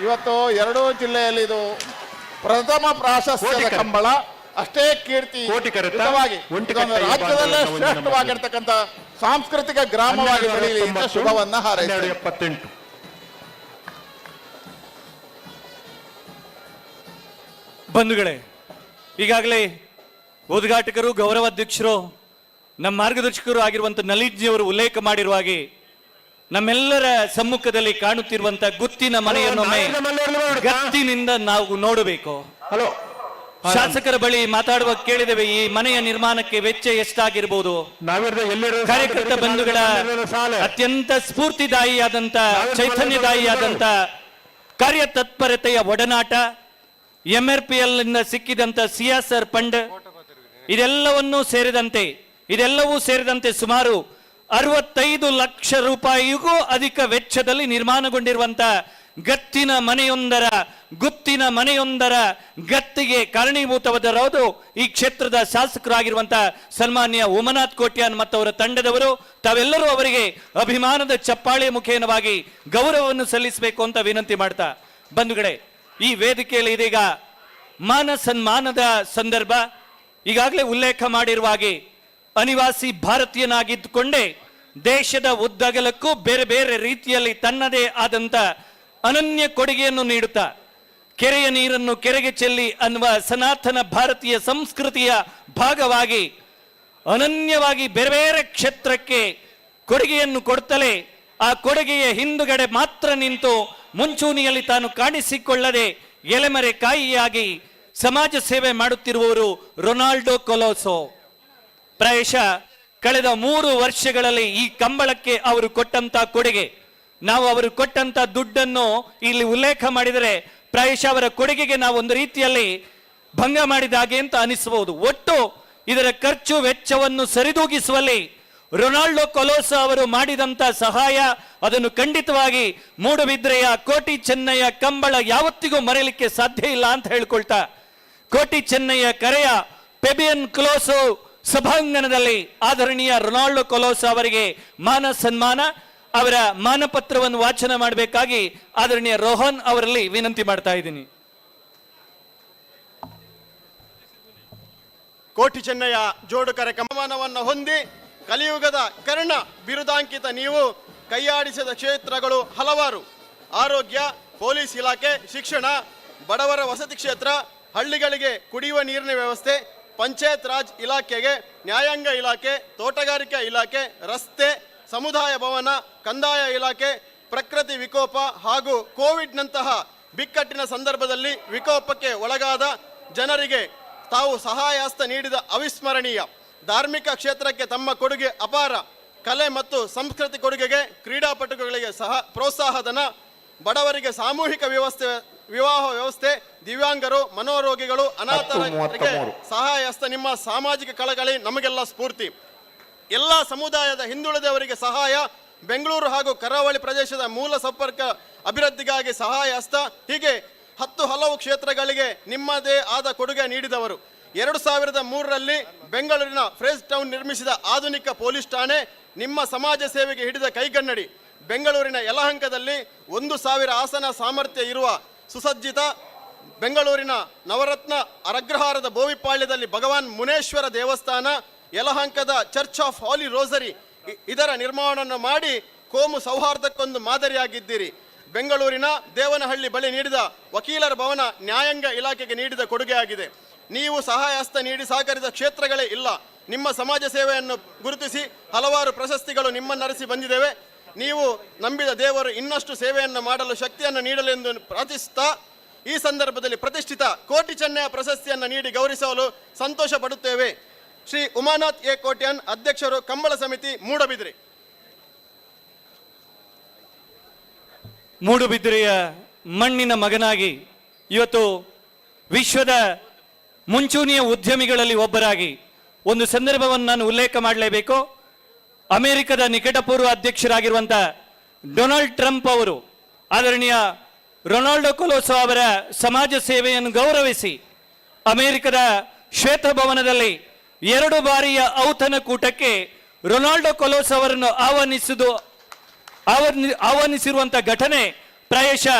ಇವತ್ತು ಎರಡೂ ಜಿಲ್ಲೆಯಲ್ಲಿ ಇದು ಪ್ರಥಮ ಪ್ರಾಶಸ್ತ್ಯದ ಕಂಬಳ, ಅಷ್ಟೇ ಕೀರ್ತಿ ಕೋಟಿ ಕರೆತ, ಯುತವಾಗಿ ಒಂಟಿಕಟ್ಟೆ ಇದೊಂದು ಈ ರಾಜ್ಯದಲ್ಲೇ ಭಾಗವನ್ನು ಶ್ರೇಷ್ಠವಾಗಿರ್ತಕ್ಕಂಥ ಸಾಂಸ್ಕೃತಿಕ ಗ್ರಾಮವಾಗಿ ಬೆಳೀಲಿ ಅಂತ ಶುಭವನ್ನ ಹಾರೈಸ್ತೇನೆ. 1278 ಬಂಧುಗಳೇ, ಈಗಾಗಲೇ ಉದ್ಘಾಟಕರು ಗೌರವಾಧ್ಯಕ್ಷರು ನಮ್ಮ ಮಾರ್ಗದರ್ಶಕರು ಆಗಿರುವಂತ ನಲಿಜ್ಜಿಯವರು ಉಲ್ಲೇಖ ಮಾಡಿರುವ ಹಾಗೆ ನಮ್ಮೆಲ್ಲರ ಸಮ್ಮುಖದಲ್ಲಿ ಕಾಣುತ್ತಿರುವಂತ ಗುತ್ತಿನ ಮನೆಯನ್ನೊಮ್ಮೆ ಗತ್ತಿನಿಂದ ನಾವು ನೋಡಬೇಕು. ಹಲೋ, ಶಾಸಕರ ಬಳಿ ಮಾತಾಡುವಾಗ ಕೇಳಿದ್ದೇವೆ, ಈ ಮನೆಯ ನಿರ್ಮಾಣಕ್ಕೆ ವೆಚ್ಚ ಎಷ್ಟಾಗಿರ್ಬೋದು. ಕಾರ್ಯಕರ್ತ ಬಂಧುಗಳ ಅತ್ಯಂತ ಸ್ಫೂರ್ತಿದಾಯಿಯಾದಂತ ಚೈತನ್ಯದಾಯಿಯಾದಂತ ಕಾರ್ಯತತ್ಪರತೆಯ ಒಡನಾಟ, MRPL ಇಂದ ಸಿಕ್ಕಿದಂತ CSR ಫಂಡ್, ಇದೆಲ್ಲವೂ ಸೇರಿದಂತೆ ಸುಮಾರು 65 ಲಕ್ಷ ರೂಪಾಯಿಗೂ ಅಧಿಕ ವೆಚ್ಚದಲ್ಲಿ ನಿರ್ಮಾಣಗೊಂಡಿರುವಂತ ಗುತ್ತಿನ ಮನೆಯೊಂದರ ಗತ್ತಿಗೆ ಕಾರಣೀಭೂತವಾದವರು ಈ ಕ್ಷೇತ್ರದ ಶಾಸಕರಾಗಿರುವಂತ ಸನ್ಮಾನ್ಯ ಉಮಾನಾಥ್ ಕೋಟ್ಯಾನ್ ಮತ್ತು ಅವರ ತಂಡದವರು. ತಾವೆಲ್ಲರೂ ಅವರಿಗೆ ಅಭಿಮಾನದ ಚಪ್ಪಾಳೆ ಮುಖೇನವಾಗಿ ಗೌರವವನ್ನು ಸಲ್ಲಿಸಬೇಕು ಅಂತ ವಿನಂತಿ ಮಾಡ್ತಾ, ಬಂಧುಗಳೇ, ಈ ವೇದಿಕೆಯಲ್ಲಿ ಇದೀಗ ಮಾನ ಸನ್ಮಾನದ ಸಂದರ್ಭ. ಈಗಾಗಲೇ ಉಲ್ಲೇಖ ಮಾಡಿರುವ ಹಾಗೆ ಅನಿವಾಸಿ ಭಾರತೀಯನಾಗಿದ್ದುಕೊಂಡೇ ದೇಶದ ಉದ್ದಗಲಕ್ಕೂ ಬೇರೆ ಬೇರೆ ರೀತಿಯಲ್ಲಿ ತನ್ನದೇ ಆದಂತ ಅನನ್ಯ ಕೊಡುಗೆಯನ್ನು ನೀಡುತ್ತಾ ಕೆರೆಯ ನೀರನ್ನು ಕೆರೆಗೆ ಚೆಲ್ಲಿ ಅನ್ನುವ ಸನಾತನ ಭಾರತೀಯ ಸಂಸ್ಕೃತಿಯ ಭಾಗವಾಗಿ ಅನನ್ಯವಾಗಿ ಬೇರೆ ಬೇರೆ ಕ್ಷೇತ್ರಕ್ಕೆ ಕೊಡುಗೆಯನ್ನು ಕೊಡ್ತಲೇ ಆ ಕೊಡುಗೆಯ ಹಿಂದುಗಡೆ ಮಾತ್ರ ನಿಂತು ಮುಂಚೂಣಿಯಲ್ಲಿ ತಾನು ಕಾಣಿಸಿಕೊಳ್ಳದೆ ಎಲೆಮರೆ ಕಾಯಿಯಾಗಿ ಸಮಾಜ ಸೇವೆ ಮಾಡುತ್ತಿರುವವರು ರೊನಾಲ್ಡೋ ಕೊಲೋಸೋ. ಪ್ರಾಯಶಃ ಕಳೆದ 3 ವರ್ಷಗಳಲ್ಲಿ ಈ ಕಂಬಳಕ್ಕೆ ಅವರು ಕೊಟ್ಟಂತ ಕೊಡುಗೆ, ನಾವು ಅವರು ಕೊಟ್ಟಂತ ದುಡ್ಡನ್ನು ಇಲ್ಲಿ ಉಲ್ಲೇಖ ಮಾಡಿದರೆ ಪ್ರಾಯಶಃ ಅವರ ಕೊಡುಗೆಗೆ ನಾವು ಒಂದು ರೀತಿಯಲ್ಲಿ ಭಂಗ ಮಾಡಿದ ಹಾಗೆ ಅಂತ ಅನಿಸಬಹುದು. ಒಟ್ಟು ಇದರ ಖರ್ಚು ವೆಚ್ಚವನ್ನು ಸರಿದೂಗಿಸುವಲ್ಲಿ ರೊನಾಲ್ಡೋ ಕೊಲೋಸೋ ಅವರು ಮಾಡಿದಂತ ಸಹಾಯ, ಅದನ್ನು ಖಂಡಿತವಾಗಿ ಮೂಡುಬಿದ್ರೆಯ ಕೋಟಿ ಚೆನ್ನಯ್ಯ ಕಂಬಳ ಯಾವತ್ತಿಗೂ ಮರೆಯಲಿಕ್ಕೆ ಸಾಧ್ಯ ಇಲ್ಲ ಅಂತ ಹೇಳ್ಕೊಳ್ತಾ, ಕೋಟಿ ಚೆನ್ನಯ್ಯ ಕರೆಯ ಪೆಬಿಯನ್ ಕೊಲೋಸೋ ಸಭಾಂಗಣದಲ್ಲಿ ಆದರಣೀಯ ರೊನಾಲ್ಡೋ ಕೊಲೋಸೋ ಅವರಿಗೆ ಮಾನ ಸನ್ಮಾನ, ಅವರ ಮಾನಪತ್ರವನ್ನು ವಾಚನ ಮಾಡಬೇಕಾಗಿ ಆದರಣೀಯ ರೋಹನ್ ಅವರಲ್ಲಿ ವಿನಂತಿ ಮಾಡ್ತಾ ಇದ್ದೀನಿ. ಕೋಟಿ ಚೆನ್ನಯ್ಯ ಜೋಡುಕರೆ ಕಂಬಮಾನವನ್ನು ಹೊಂದಿ ಕಲಿಯುಗದ ಕರ್ಣ ಬಿರುದಾಂಕಿತ ನೀವು ಕೈಯಾಡಿಸಿದ ಕ್ಷೇತ್ರಗಳು ಹಲವಾರು. ಆರೋಗ್ಯ, ಪೊಲೀಸ್ ಇಲಾಖೆ, ಶಿಕ್ಷಣ, ಬಡವರ ವಸತಿ ಕ್ಷೇತ್ರ, ಹಳ್ಳಿಗಳಿಗೆ ಕುಡಿಯುವ ನೀರಿನ ವ್ಯವಸ್ಥೆ, ಪಂಚಾಯತ್ ರಾಜ್ ಇಲಾಖೆಗೆ ನ್ಯಾಯಾಂಗ ಇಲಾಖೆ, ತೋಟಗಾರಿಕಾ ಇಲಾಖೆ, ರಸ್ತೆ, ಸಮುದಾಯ ಭವನ, ಕಂದಾಯ ಇಲಾಖೆ, ಪ್ರಕೃತಿ ವಿಕೋಪ ಹಾಗೂ ಕೋವಿಡ್ನಂತಹ ಬಿಕ್ಕಟ್ಟಿನ ಸಂದರ್ಭದಲ್ಲಿ ವಿಕೋಪಕ್ಕೆ ಒಳಗಾದ ಜನರಿಗೆ ತಾವು ಸಹಾಯ ಹಸ್ತ ನೀಡಿದ ಅವಿಸ್ಮರಣೀಯ. ಧಾರ್ಮಿಕ ಕ್ಷೇತ್ರಕ್ಕೆ ತಮ್ಮ ಕೊಡುಗೆ ಅಪಾರ. ಕಲೆ ಮತ್ತು ಸಂಸ್ಕೃತಿ ಕೊಡುಗೆಗೆ ಕ್ರೀಡಾಪಟುಗಳಿಗೆ ಸಹ ಪ್ರೋತ್ಸಾಹಧನ, ಬಡವರಿಗೆ ಸಾಮೂಹಿಕ ವಿವಾಹ ವ್ಯವಸ್ಥೆ, ದಿವ್ಯಾಂಗರು, ಮನೋರೋಗಿಗಳು, ಅನಾಥರಿಗೆ ಸಹಾಯ ಹಸ್ತ. ನಿಮ್ಮ ಸಾಮಾಜಿಕ ಕಳಕಳಿ ನಮಗೆಲ್ಲ ಸ್ಫೂರ್ತಿ. ಎಲ್ಲ ಸಮುದಾಯದ ಹಿಂದುಳಿದವರಿಗೆ ಸಹಾಯ, ಬೆಂಗಳೂರು ಹಾಗೂ ಕರಾವಳಿ ಪ್ರದೇಶದ ಮೂಲ ಸಂಪರ್ಕ ಅಭಿವೃದ್ಧಿಗಾಗಿ ಸಹಾಯ ಹಸ್ತ. ಹೀಗೆ ಹಲವು ಕ್ಷೇತ್ರಗಳಿಗೆ ನಿಮ್ಮದೇ ಆದ ಕೊಡುಗೆ ನೀಡಿದವರು. 2003ರಲ್ಲಿ ಬೆಂಗಳೂರಿನ ಫ್ರೇಜ್ ಟೌನ್ ನಿರ್ಮಿಸಿದ ಆಧುನಿಕ ಪೊಲೀಸ್ ಠಾಣೆ ನಿಮ್ಮ ಸಮಾಜ ಸೇವೆಗೆ ಹಿಡಿದ ಕೈಗನ್ನಡಿ. ಬೆಂಗಳೂರಿನ ಯಲಹಂಕದಲ್ಲಿ 1000 ಆಸನ ಸಾಮರ್ಥ್ಯ ಇರುವ ಸುಸಜ್ಜಿತ ಬೆಂಗಳೂರಿನ ನವರತ್ನ ಅರಗ್ರಹಾರದ ಬೋವಿಪಾಳ್ಯದಲ್ಲಿ ಭಗವಾನ್ ಮುನೇಶ್ವರ ದೇವಸ್ಥಾನ, ಯಲಹಂಕದ ಚರ್ಚ್ ಆಫ್ ಹಾಲಿ ರೋಸರಿ ಇದರ ನಿರ್ಮಾಣವನ್ನು ಮಾಡಿ ಕೋಮು ಸೌಹಾರ್ದಕ್ಕೊಂದು ಮಾದರಿಯಾಗಿದ್ದೀರಿ. ಬೆಂಗಳೂರಿನ ದೇವನಹಳ್ಳಿ ಬಳಿ ನೀಡಿದ ವಕೀಲರ ಭವನ ನ್ಯಾಯಾಂಗ ಇಲಾಖೆಗೆ ನೀಡಿದ ಕೊಡುಗೆಯಾಗಿದೆ. ನೀವು ಸಹಾಯ ಹಸ್ತ ನೀಡಿ ಸಹಕರಿಸಿದ ಕ್ಷೇತ್ರಗಳೇ ಇಲ್ಲ. ನಿಮ್ಮ ಸಮಾಜ ಸೇವೆಯನ್ನು ಗುರುತಿಸಿ ಹಲವಾರು ಪ್ರಶಸ್ತಿಗಳು ನಿಮ್ಮನ್ನರಿಸಿ ಬಂದಿದ್ದೇವೆ. ನೀವು ನಂಬಿದ ದೇವರು ಇನ್ನಷ್ಟು ಸೇವೆಯನ್ನು ಮಾಡಲು ಶಕ್ತಿಯನ್ನು ನೀಡಲೆಂದು ಪ್ರಾರ್ಥಿಸುತ್ತಾ ಈ ಸಂದರ್ಭದಲ್ಲಿ ಪ್ರತಿಷ್ಠಿತ ಕೋಟಿ ಚೆನ್ನಯ್ಯ ಪ್ರಶಸ್ತಿಯನ್ನು ನೀಡಿ ಗೌರವಿಸಲು ಸಂತೋಷ ಪಡುತ್ತೇವೆ. ಶ್ರೀ ಉಮಾನಾಥ್ ಎ ಕೋಟ್ಯಾನ್, ಅಧ್ಯಕ್ಷರು, ಕಂಬಳ ಸಮಿತಿ, ಮೂಡಬಿದ್ರೆ. ಮೂಡುಬಿದಿರೆಯ ಮಣ್ಣಿನ ಮಗನಾಗಿ ಇವತ್ತು ವಿಶ್ವದ ಮುಂಚೂಣಿಯ ಉದ್ಯಮಿಗಳಲ್ಲಿ ಒಬ್ಬರಾಗಿ ಒಂದು ಸಂದರ್ಭವನ್ನು ನಾನು ಉಲ್ಲೇಖ ಮಾಡಲೇಬೇಕು. ಅಮೆರಿಕದ ನಿಕಟಪೂರ್ವ ಅಧ್ಯಕ್ಷರಾಗಿರುವಂಥ ಡೊನಾಲ್ಡ್ ಟ್ರಂಪ್ ಅವರು ಆದರಣೀಯ ರೊನಾಲ್ಡೋ ಕೊಲೋಸೋ ಅವರ ಸಮಾಜ ಸೇವೆಯನ್ನು ಗೌರವಿಸಿ ಅಮೆರಿಕದ ಶ್ವೇತಭವನದಲ್ಲಿ 2 ಬಾರಿಯ ಔತಣಕೂಟಕ್ಕೆ ರೊನಾಲ್ಡೋ ಕೊಲೋಸೋ ಅವರನ್ನು ಆಹ್ವಾನಿಸಿರುವಂತ ಘಟನೆ ಪ್ರಾಯಶಃ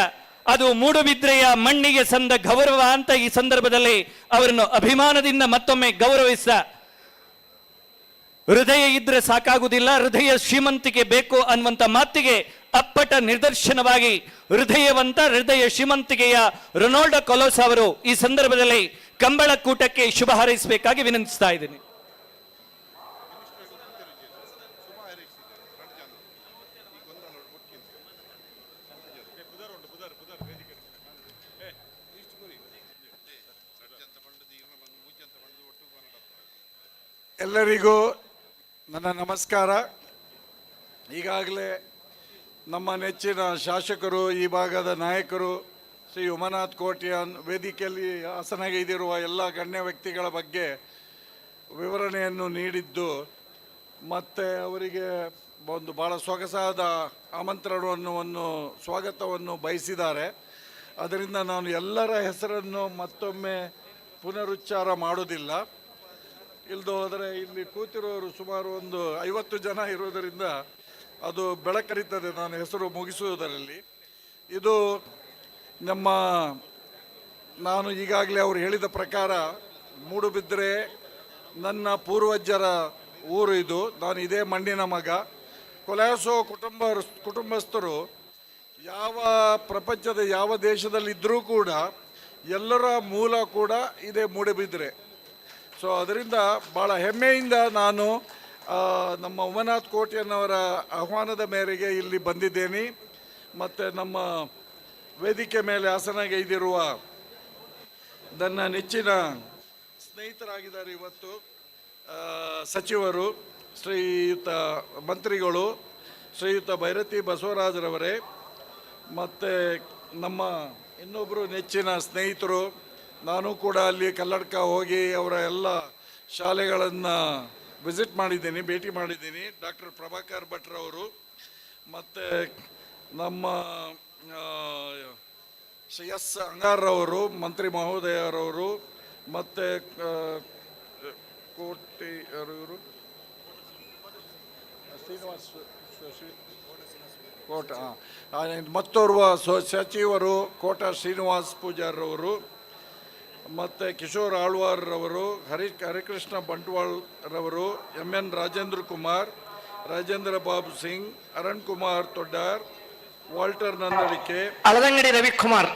ಅದು ಮೂಡುಬಿದ್ರೆಯ ಮಣ್ಣಿಗೆ ಸಂದ ಗೌರವ ಅಂತ ಈ ಸಂದರ್ಭದಲ್ಲಿ ಅವರನ್ನು ಅಭಿಮಾನದಿಂದ ಮತ್ತೊಮ್ಮೆ ಗೌರವಿಸ. ಹೃದಯ ಇದ್ರೆ ಸಾಕಾಗುವುದಿಲ್ಲ, ಹೃದಯ ಶ್ರೀಮಂತಿಕೆ ಬೇಕು ಅನ್ನುವಂತ ಮಾತಿಗೆ ಅಪ್ಪಟ ನಿದರ್ಶನವಾಗಿ ಹೃದಯ ಶ್ರೀಮಂತಿಕೆಯ ರೊನಾಲ್ಡೋ ಕೊಲೋಸೋ ಅವರು ಈ ಸಂದರ್ಭದಲ್ಲಿ ಕಂಬಳ ಕೂಟಕ್ಕೆ ಶುಭ ಹಾರೈಸಬೇಕಾಗಿ ವಿನಂತಿಸ್ತಾ ಇದ್ದೀನಿ. ಎಲ್ಲರಿಗೂ ನನ್ನ ನಮಸ್ಕಾರ. ಈಗಾಗಲೇ ನಮ್ಮ ನೆಚ್ಚಿನ ಶಾಸಕರು, ಈ ಭಾಗದ ನಾಯಕರು, ಶ್ರೀ ಉಮಾನಾಥ್ ಕೋಟ್ಯಾನ್ ವೇದಿಕೆಯಲ್ಲಿ ಆಸನಗೈದಿರುವ ಎಲ್ಲ ಗಣ್ಯ ವ್ಯಕ್ತಿಗಳ ಬಗ್ಗೆ ವಿವರಣೆಯನ್ನು ನೀಡಿದ್ದು, ಮತ್ತು ಅವರಿಗೆ ಒಂದು ಭಾಳ ಸೊಗಸಾದ ಆಮಂತ್ರಣವನ್ನು ಸ್ವಾಗತವನ್ನು ಬಯಸಿದ್ದಾರೆ. ಅದರಿಂದ ನಾನು ಎಲ್ಲರ ಹೆಸರನ್ನು ಮತ್ತೊಮ್ಮೆ ಪುನರುಚ್ಚಾರ ಮಾಡೋದಿಲ್ಲ. ಇಲ್ಲದೆ ಹೋದರೆ ಇಲ್ಲಿ ಕೂತಿರೋರು ಸುಮಾರು ಒಂದು 50 ಜನ ಇರೋದರಿಂದ ಅದು ಬೆಳಕರಿತದೆ ನಾನು ಹೆಸರು ಮುಗಿಸುವುದರಲ್ಲಿ. ಇದು ನಾನು ಈಗಾಗಲೇ ಅವರು ಹೇಳಿದ ಪ್ರಕಾರ ಮೂಡುಬಿದ್ರೆ ನನ್ನ ಪೂರ್ವಜರ ಊರು. ಇದು ನಾನು ಇದೇ ಮಣ್ಣಿನ ಮಗ. ಕೊಲೋಸೋ ಕುಟುಂಬಸ್ಥರು ಯಾವ ಪ್ರಪಂಚದ ಯಾವ ದೇಶದಲ್ಲಿದ್ದರೂ ಕೂಡ ಎಲ್ಲರ ಮೂಲ ಕೂಡ ಇದೇ ಮೂಡುಬಿದ್ರೆ. ಸೊ ಅದರಿಂದ ಭಾಳ ಹೆಮ್ಮೆಯಿಂದ ನಾನು ನಮ್ಮ ಉಮಾನಾಥ್ ಕೋಟ್ಯಾನ್ನವರ ಆಹ್ವಾನದ ಮೇರೆಗೆ ಇಲ್ಲಿ ಬಂದಿದ್ದೇನೆ. ಮತ್ತು ನಮ್ಮ ವೇದಿಕೆ ಮೇಲೆ ಆಸನಗೈದಿರುವ ನನ್ನ ನೆಚ್ಚಿನ ಸ್ನೇಹಿತರಾಗಿದ್ದಾರೆ ಇವತ್ತು ಸಚಿವರು, ಶ್ರೀಯುತ ಮಂತ್ರಿಗಳು, ಶ್ರೀಯುತ ಭೈರತಿ ಬಸವರಾಜರವರೇ, ಮತ್ತು ನಮ್ಮ ಇನ್ನೊಬ್ಬರು ನೆಚ್ಚಿನ ಸ್ನೇಹಿತರು. ನಾನು ಕೂಡ ಅಲ್ಲಿ ಕಲ್ಲಡ್ಕ ಹೋಗಿ ಅವರ ಎಲ್ಲ ಶಾಲೆಗಳನ್ನು ವಿಸಿಟ್ ಮಾಡಿದ್ದೀನಿ, ಭೇಟಿ ಮಾಡಿದ್ದೀನಿ. ಡಾಕ್ಟರ್ ಪ್ರಭಾಕರ್ ಭಟ್ರವರು, ಮತ್ತು ನಮ್ಮ ಎಸ್ ಅಂಗಾರವರು, ಮಂತ್ರಿ ಮಹೋದಯರವರು, ಮತ್ತು ಕೋಟಿ ಇವರು ಶ್ರೀನಿವಾಸ್ ಕೋಟ ಮತ್ತೋರ್ವ ಸಚಿವರು ಕೋಟ ಶ್ರೀನಿವಾಸ್ ಪೂಜಾರವರು, ಮತ್ತು ಕಿಶೋರ್ ಆಳ್ವಾರ್ರವರು, ಹರಿಕೃಷ್ಣ ಬಂಟ್ವಾಳ್ ರವರು, MN ರಾಜೇಂದ್ರ ಕುಮಾರ್, ರಾಜೇಂದ್ರ ಬಾಬು ಸಿಂಗ್, ಅರುಣ್ ಕುಮಾರ್ ತೊಡ್ಡಾರ್, ವಾಲ್ಟರ್ ನಂದಳಿಕೆ, ಅಳದಂಗಡಿ ರವಿಕುಮಾರ್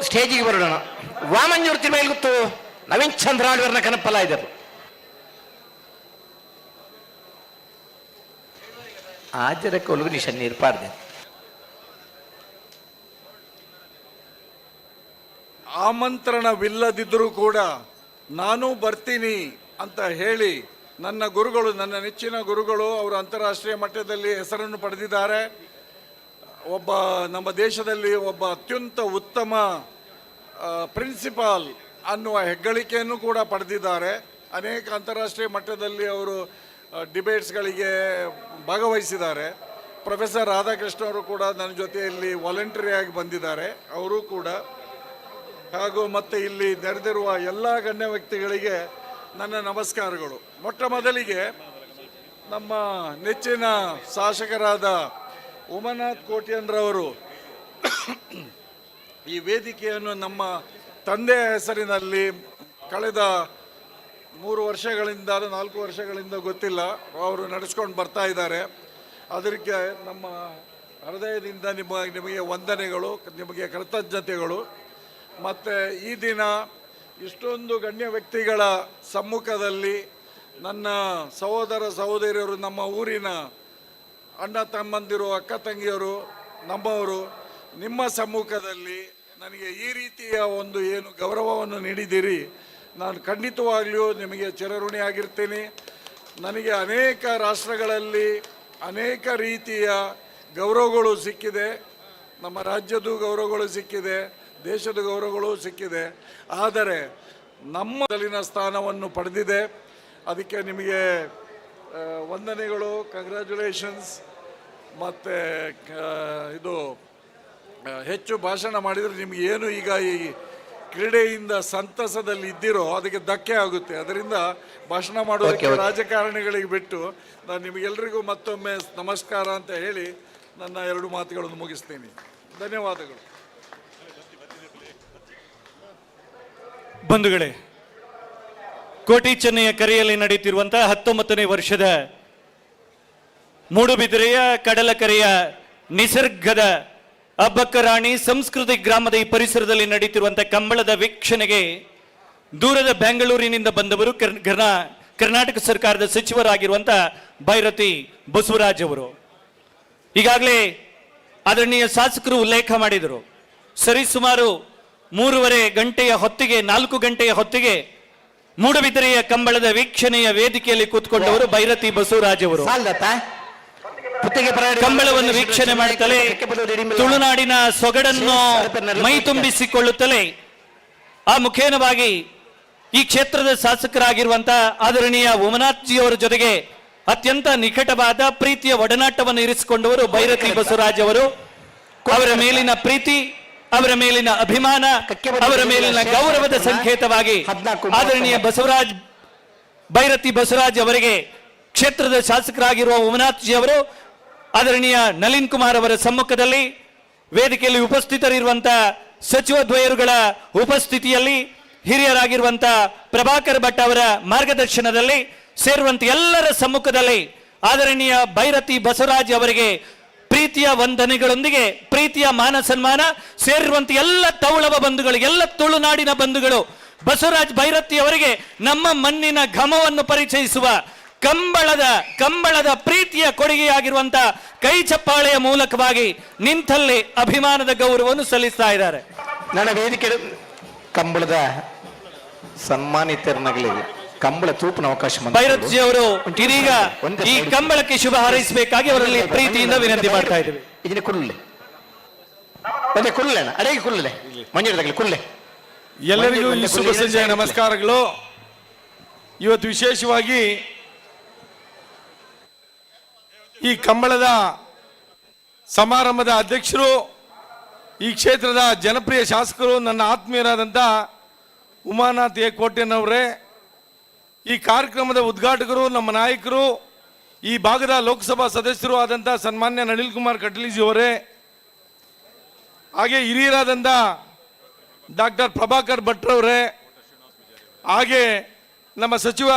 ಸ್ಟೇಜಿಗೆ ಬರೋಣ. ವಾಮಂಜೂರು ತಿರುಮೇಲ್ಗುತ್ತು ನವೀನ್ ಚಂದ್ರ ಆಳ್ವರ್ನ ಕನಪಲ ಇದ್ದರು. ಆಜರಕ್ಕೆ ಒಲಗು ನಿಶನ್ ಏರ್ಪಾಡ್ದೆ ಆಮಂತ್ರಣವಿಲ್ಲದಿದ್ದರೂ ಕೂಡ ನಾನು ಬರ್ತೀನಿ ಅಂತ ಹೇಳಿ ನನ್ನ ಗುರುಗಳು, ನನ್ನ ನೆಚ್ಚಿನ ಗುರುಗಳು, ಅವರು ಅಂತಾರಾಷ್ಟ್ರೀಯ ಮಟ್ಟದಲ್ಲಿ ಹೆಸರನ್ನು ಪಡೆದಿದ್ದಾರೆ. ಒಬ್ಬ ನಮ್ಮ ದೇಶದಲ್ಲಿ ಒಬ್ಬ ಅತ್ಯಂತ ಉತ್ತಮ ಪ್ರಿನ್ಸಿಪಾಲ್ ಅನ್ನುವ ಹೆಗ್ಗಳಿಕೆಯನ್ನು ಕೂಡ ಪಡೆದಿದ್ದಾರೆ. ಅನೇಕ ಅಂತಾರಾಷ್ಟ್ರೀಯ ಮಟ್ಟದಲ್ಲಿ ಅವರು ಡಿಬೇಟ್ಸ್ಗಳಿಗೆ ಭಾಗವಹಿಸಿದ್ದಾರೆ. ಪ್ರೊಫೆಸರ್ ರಾಧಾಕೃಷ್ಣ ಅವರು ಕೂಡ ನನ್ನ ಜೊತೆಯಲ್ಲಿ ವಾಲಂಟರಿಯಾಗಿ ಬಂದಿದ್ದಾರೆ, ಅವರು ಕೂಡ. ಹಾಗೂ ಮತ್ತು ಇಲ್ಲಿ ನೆರೆದಿರುವ ಎಲ್ಲ ಗಣ್ಯ ವ್ಯಕ್ತಿಗಳಿಗೆ ನನ್ನ ನಮಸ್ಕಾರಗಳು. ಮೊಟ್ಟ ಮೊದಲಿಗೆ ನಮ್ಮ ನೆಚ್ಚಿನ ಶಾಸಕರಾದ ಉಮಾನಾಥ್ ಕೋಟ್ಯಾನ್ರವರು ಈ ವೇದಿಕೆಯನ್ನು ನಮ್ಮ ತಂದೆಯ ಹೆಸರಿನಲ್ಲಿ ಕಳೆದ 3 ವರ್ಷಗಳಿಂದ 4 ವರ್ಷಗಳಿಂದ ಗೊತ್ತಿಲ್ಲ ಅವರು ನಡೆಸ್ಕೊಂಡು ಬರ್ತಾ ಇದ್ದಾರೆ. ಅದಕ್ಕೆ ನಮ್ಮ ಹೃದಯದಿಂದ ನಿಮಗೆ ವಂದನೆಗಳು, ನಿಮಗೆ ಕೃತಜ್ಞತೆಗಳು. ಮತ್ತು ಈ ದಿನ ಇಷ್ಟೊಂದು ಗಣ್ಯ ವ್ಯಕ್ತಿಗಳ ಸಮ್ಮುಖದಲ್ಲಿ ನನ್ನ ಸಹೋದರ ಸಹೋದರಿಯರು, ನಮ್ಮ ಊರಿನ ಅಣ್ಣ ತಮ್ಮಂದಿರು, ಅಕ್ಕ ತಂಗಿಯರು, ನಮ್ಮವರು, ನಿಮ್ಮ ಸಮ್ಮುಖದಲ್ಲಿ ನನಗೆ ಈ ರೀತಿಯ ಒಂದು ಏನು ಗೌರವವನ್ನು ನೀಡಿದ್ದೀರಿ, ನಾನು ಖಂಡಿತವಾಗ್ಲೂ ನಿಮಗೆ ಚಿರಋಣಿಯಾಗಿರ್ತೀನಿ. ನನಗೆ ಅನೇಕ ರಾಷ್ಟ್ರಗಳಲ್ಲಿ ಅನೇಕ ರೀತಿಯ ಗೌರವಗಳು ಸಿಕ್ಕಿದೆ. ನಮ್ಮ ರಾಜ್ಯದ ಗೌರವಗಳು ಸಿಕ್ಕಿದೆ, ದೇಶದ ಗೌರವಗಳು ಸಿಕ್ಕಿದೆ. ಆದರೆ ನಮ್ಮಲ್ಲಿನ ಸ್ಥಾನವನ್ನು ಪಡೆದಿದೆ. ಅದಕ್ಕೆ ನಿಮಗೆ ವಂದನೆಗಳು, ಕಂಗ್ರ್ಯಾಚುಲೇಷನ್ಸ್. ಮತ್ತು ಇದು ಹೆಚ್ಚು ಭಾಷಣ ಮಾಡಿದರೆ ನಿಮ್ಗೆ ಏನು ಈಗ ಈ ಕ್ರೀಡೆಯಿಂದ ಸಂತಸದಲ್ಲಿ ಇದ್ದಿರೋ ಅದಕ್ಕೆ ಧಕ್ಕೆ ಆಗುತ್ತೆ. ಅದರಿಂದ ಭಾಷಣ ಮಾಡೋದಕ್ಕೆ ರಾಜಕಾರಣಿಗಳಿಗೆ ಬಿಟ್ಟು ನಾನು ನಿಮಗೆಲ್ಲರಿಗೂ ಮತ್ತೊಮ್ಮೆ ನಮಸ್ಕಾರ ಅಂತ ಹೇಳಿ ನನ್ನ 2 ಮಾತುಗಳನ್ನು ಮುಗಿಸ್ತೀನಿ. ಧನ್ಯವಾದಗಳು. ಬಂಧುಗಳೇ, ಕೋಟಿ ಚೆನ್ನೈಯ ಕರೆಯಲ್ಲಿ ನಡೆಯುತ್ತಿರುವಂತಹ 19ನೇ ವರ್ಷದ ಮೂಡುಬಿದಿರೆಯ ಕಡಲಕರೆಯ ನಿಸರ್ಗದ ಅಬ್ಬಕ್ಕರಾಣಿ ಸಂಸ್ಕೃತಿ ಗ್ರಾಮದ ಈ ಪರಿಸರದಲ್ಲಿ ನಡೆಯುತ್ತಿರುವಂತಹ ಕಂಬಳದ ವೀಕ್ಷಣೆಗೆ ದೂರದ ಬೆಂಗಳೂರಿನಿಂದ ಬಂದವರು ಕರ್ನಾಟಕ ಸರ್ಕಾರದ ಸಚಿವರಾಗಿರುವಂತಹ ಬೈರತಿ ಬಸವರಾಜ್ ಅವರು. ಈಗಾಗಲೇ ಆದರಣೀಯ ಶಾಸಕರು ಉಲ್ಲೇಖ ಮಾಡಿದರು. ಸರಿಸುಮಾರು 3:30 ಗಂಟೆಯ ಹೊತ್ತಿಗೆ 4 ಗಂಟೆಯ ಹೊತ್ತಿಗೆ ಮೂಡುಬಿದಿರೆಯ ಕಂಬಳದ ವೀಕ್ಷಣೆಯ ವೇದಿಕೆಯಲ್ಲಿ ಕೂತ್ಕೊಂಡವರು ಬೈರತಿ ಬಸವರಾಜ್ ಅವರು. ಕಂಬಳವನ್ನು ವೀಕ್ಷಣೆ ಮಾಡುತ್ತಲೇ ತುಳುನಾಡಿನ ಸೊಗಡನ್ನು ಮೈ ತುಂಬಿಸಿಕೊಳ್ಳುತ್ತಲೇ ಆ ಮುಖೇನವಾಗಿ ಈ ಕ್ಷೇತ್ರದ ಶಾಸಕರಾಗಿರುವಂತಹ ಆದರಣೀಯ ಉಮನಾಥ್ಜಿಯವರ ಜೊತೆಗೆ ಅತ್ಯಂತ ನಿಕಟವಾದ ಪ್ರೀತಿಯ ಒಡನಾಟವನ್ನು ಇರಿಸಿಕೊಂಡವರು ಬೈರತಿ ಬಸವರಾಜ್ ಅವರು. ಅವರ ಮೇಲಿನ ಪ್ರೀತಿ, ಅವರ ಮೇಲಿನ ಅಭಿಮಾನ, ಅವರ ಮೇಲಿನ ಗೌರವದ ಸಂಕೇತವಾಗಿ ಆದರಣೀಯ ಬೈರತಿ ಬಸವರಾಜ್ ಅವರಿಗೆ ಕ್ಷೇತ್ರದ ಶಾಸಕರಾಗಿರುವ ಉಮನಾಥ್ಜಿ ಅವರು ಆದರಣೀಯ ನಳಿನ್ ಕುಮಾರ್ ಅವರ ಸಮ್ಮುಖದಲ್ಲಿ ವೇದಿಕೆಯಲ್ಲಿ ಉಪಸ್ಥಿತರಿರುವಂತಹ ಸಚಿವ ದ್ವಯರುಗಳ ಉಪಸ್ಥಿತಿಯಲ್ಲಿ ಹಿರಿಯರಾಗಿರುವಂತಹ ಪ್ರಭಾಕರ್ ಭಟ್ ಅವರ ಮಾರ್ಗದರ್ಶನದಲ್ಲಿ ಸೇರುವಂತ ಎಲ್ಲರ ಸಮ್ಮುಖದಲ್ಲಿ ಆದರಣೀಯ ಬೈರತಿ ಬಸವರಾಜ್ ಅವರಿಗೆ ಪ್ರೀತಿಯ ವಂದನೆಗಳೊಂದಿಗೆ ಪ್ರೀತಿಯ ಮಾನ ಸನ್ಮಾನ ಸೇರಿರುವಂತ ಎಲ್ಲ ತೌಳವ ಬಂಧುಗಳು, ಎಲ್ಲ ತುಳುನಾಡಿನ ಬಂಧುಗಳು ಬಸವರಾಜ್ ಬೈರತಿ ಅವರಿಗೆ ನಮ್ಮ ಮಣ್ಣಿನ ಘಮವನ್ನು ಪರಿಚಯಿಸುವ ಕಂಬಳದ ಪ್ರೀತಿಯ ಕೊಡುಗೆಯಾಗಿರುವಂತ ಕೈ ಚಪ್ಪಾಳೆಯ ಮೂಲಕವಾಗಿ ನಿಂತಲ್ಲಿ ಅಭಿಮಾನದ ಗೌರವವನ್ನು ಸಲ್ಲಿಸ್ತಾ ಇದ್ದಾರೆ. ನನ್ನ ವೇದಿಕೆ ಕಂಬಳದ ಸನ್ಮಾನಿತರನಾಗಲಿ ಕಂಬಳ ತೂಪಿನ ಅವಕಾಶ ಬೈರತ್ಜಿ ಅವರು ಇದೀಗ ಈ ಕಂಬಳಕ್ಕೆ ಶುಭ ಹಾರೈಸಬೇಕಾಗಿ ಅವರಲ್ಲಿ ಪ್ರೀತಿಯಿಂದ ವಿನಂತಿ ಮಾಡ್ತಾ ಇದ್ದೇವೆ. ಇದನ್ನ ಕುಳ್ಳೆ ಕುಳ್ಳೆ ಅಡಿಗೆ ಕುಳ್ಳೆ ಮಂಜೂರದಾಗಲಿ ಕುಳ್ಳೆ. ಎಲ್ಲರಿಗೂ ಈ ಶುಭ ಸಂಜೆಯ ನಮಸ್ಕಾರಗಳು. ಇವತ್ತು ವಿಶೇಷವಾಗಿ ಈ ಕಂಬಳದ ಸಮಾರಂಭದ ಅಧ್ಯಕ್ಷರು, ಈ ಕ್ಷೇತ್ರದ ಜನಪ್ರಿಯ ಶಾಸಕರು, ನನ್ನ ಆತ್ಮೀಯರಾದಂಥ ಉಮಾನಾಥ್ ಎ ಕೋಟೆನವರೇ, ಈ ಕಾರ್ಯಕ್ರಮದ ಉದ್ಘಾಟಕರು, ನಮ್ಮ ನಾಯಕರು, ಈ ಭಾಗದ ಲೋಕಸಭಾ ಸದಸ್ಯರು ಆದಂಥ ಸನ್ಮಾನ್ಯ ನಳಿನ್ ಕುಮಾರ್ ಕಟೀಲ್ಜಿ ಅವರೇ, ಹಾಗೆ ಹಿರಿಯರಾದಂಥ ಡಾಕ್ಟರ್ ಪ್ರಭಾಕರ್ ಭಟ್ರವರೇ, ಹಾಗೆ ನಮ್ಮ ಸಚಿವ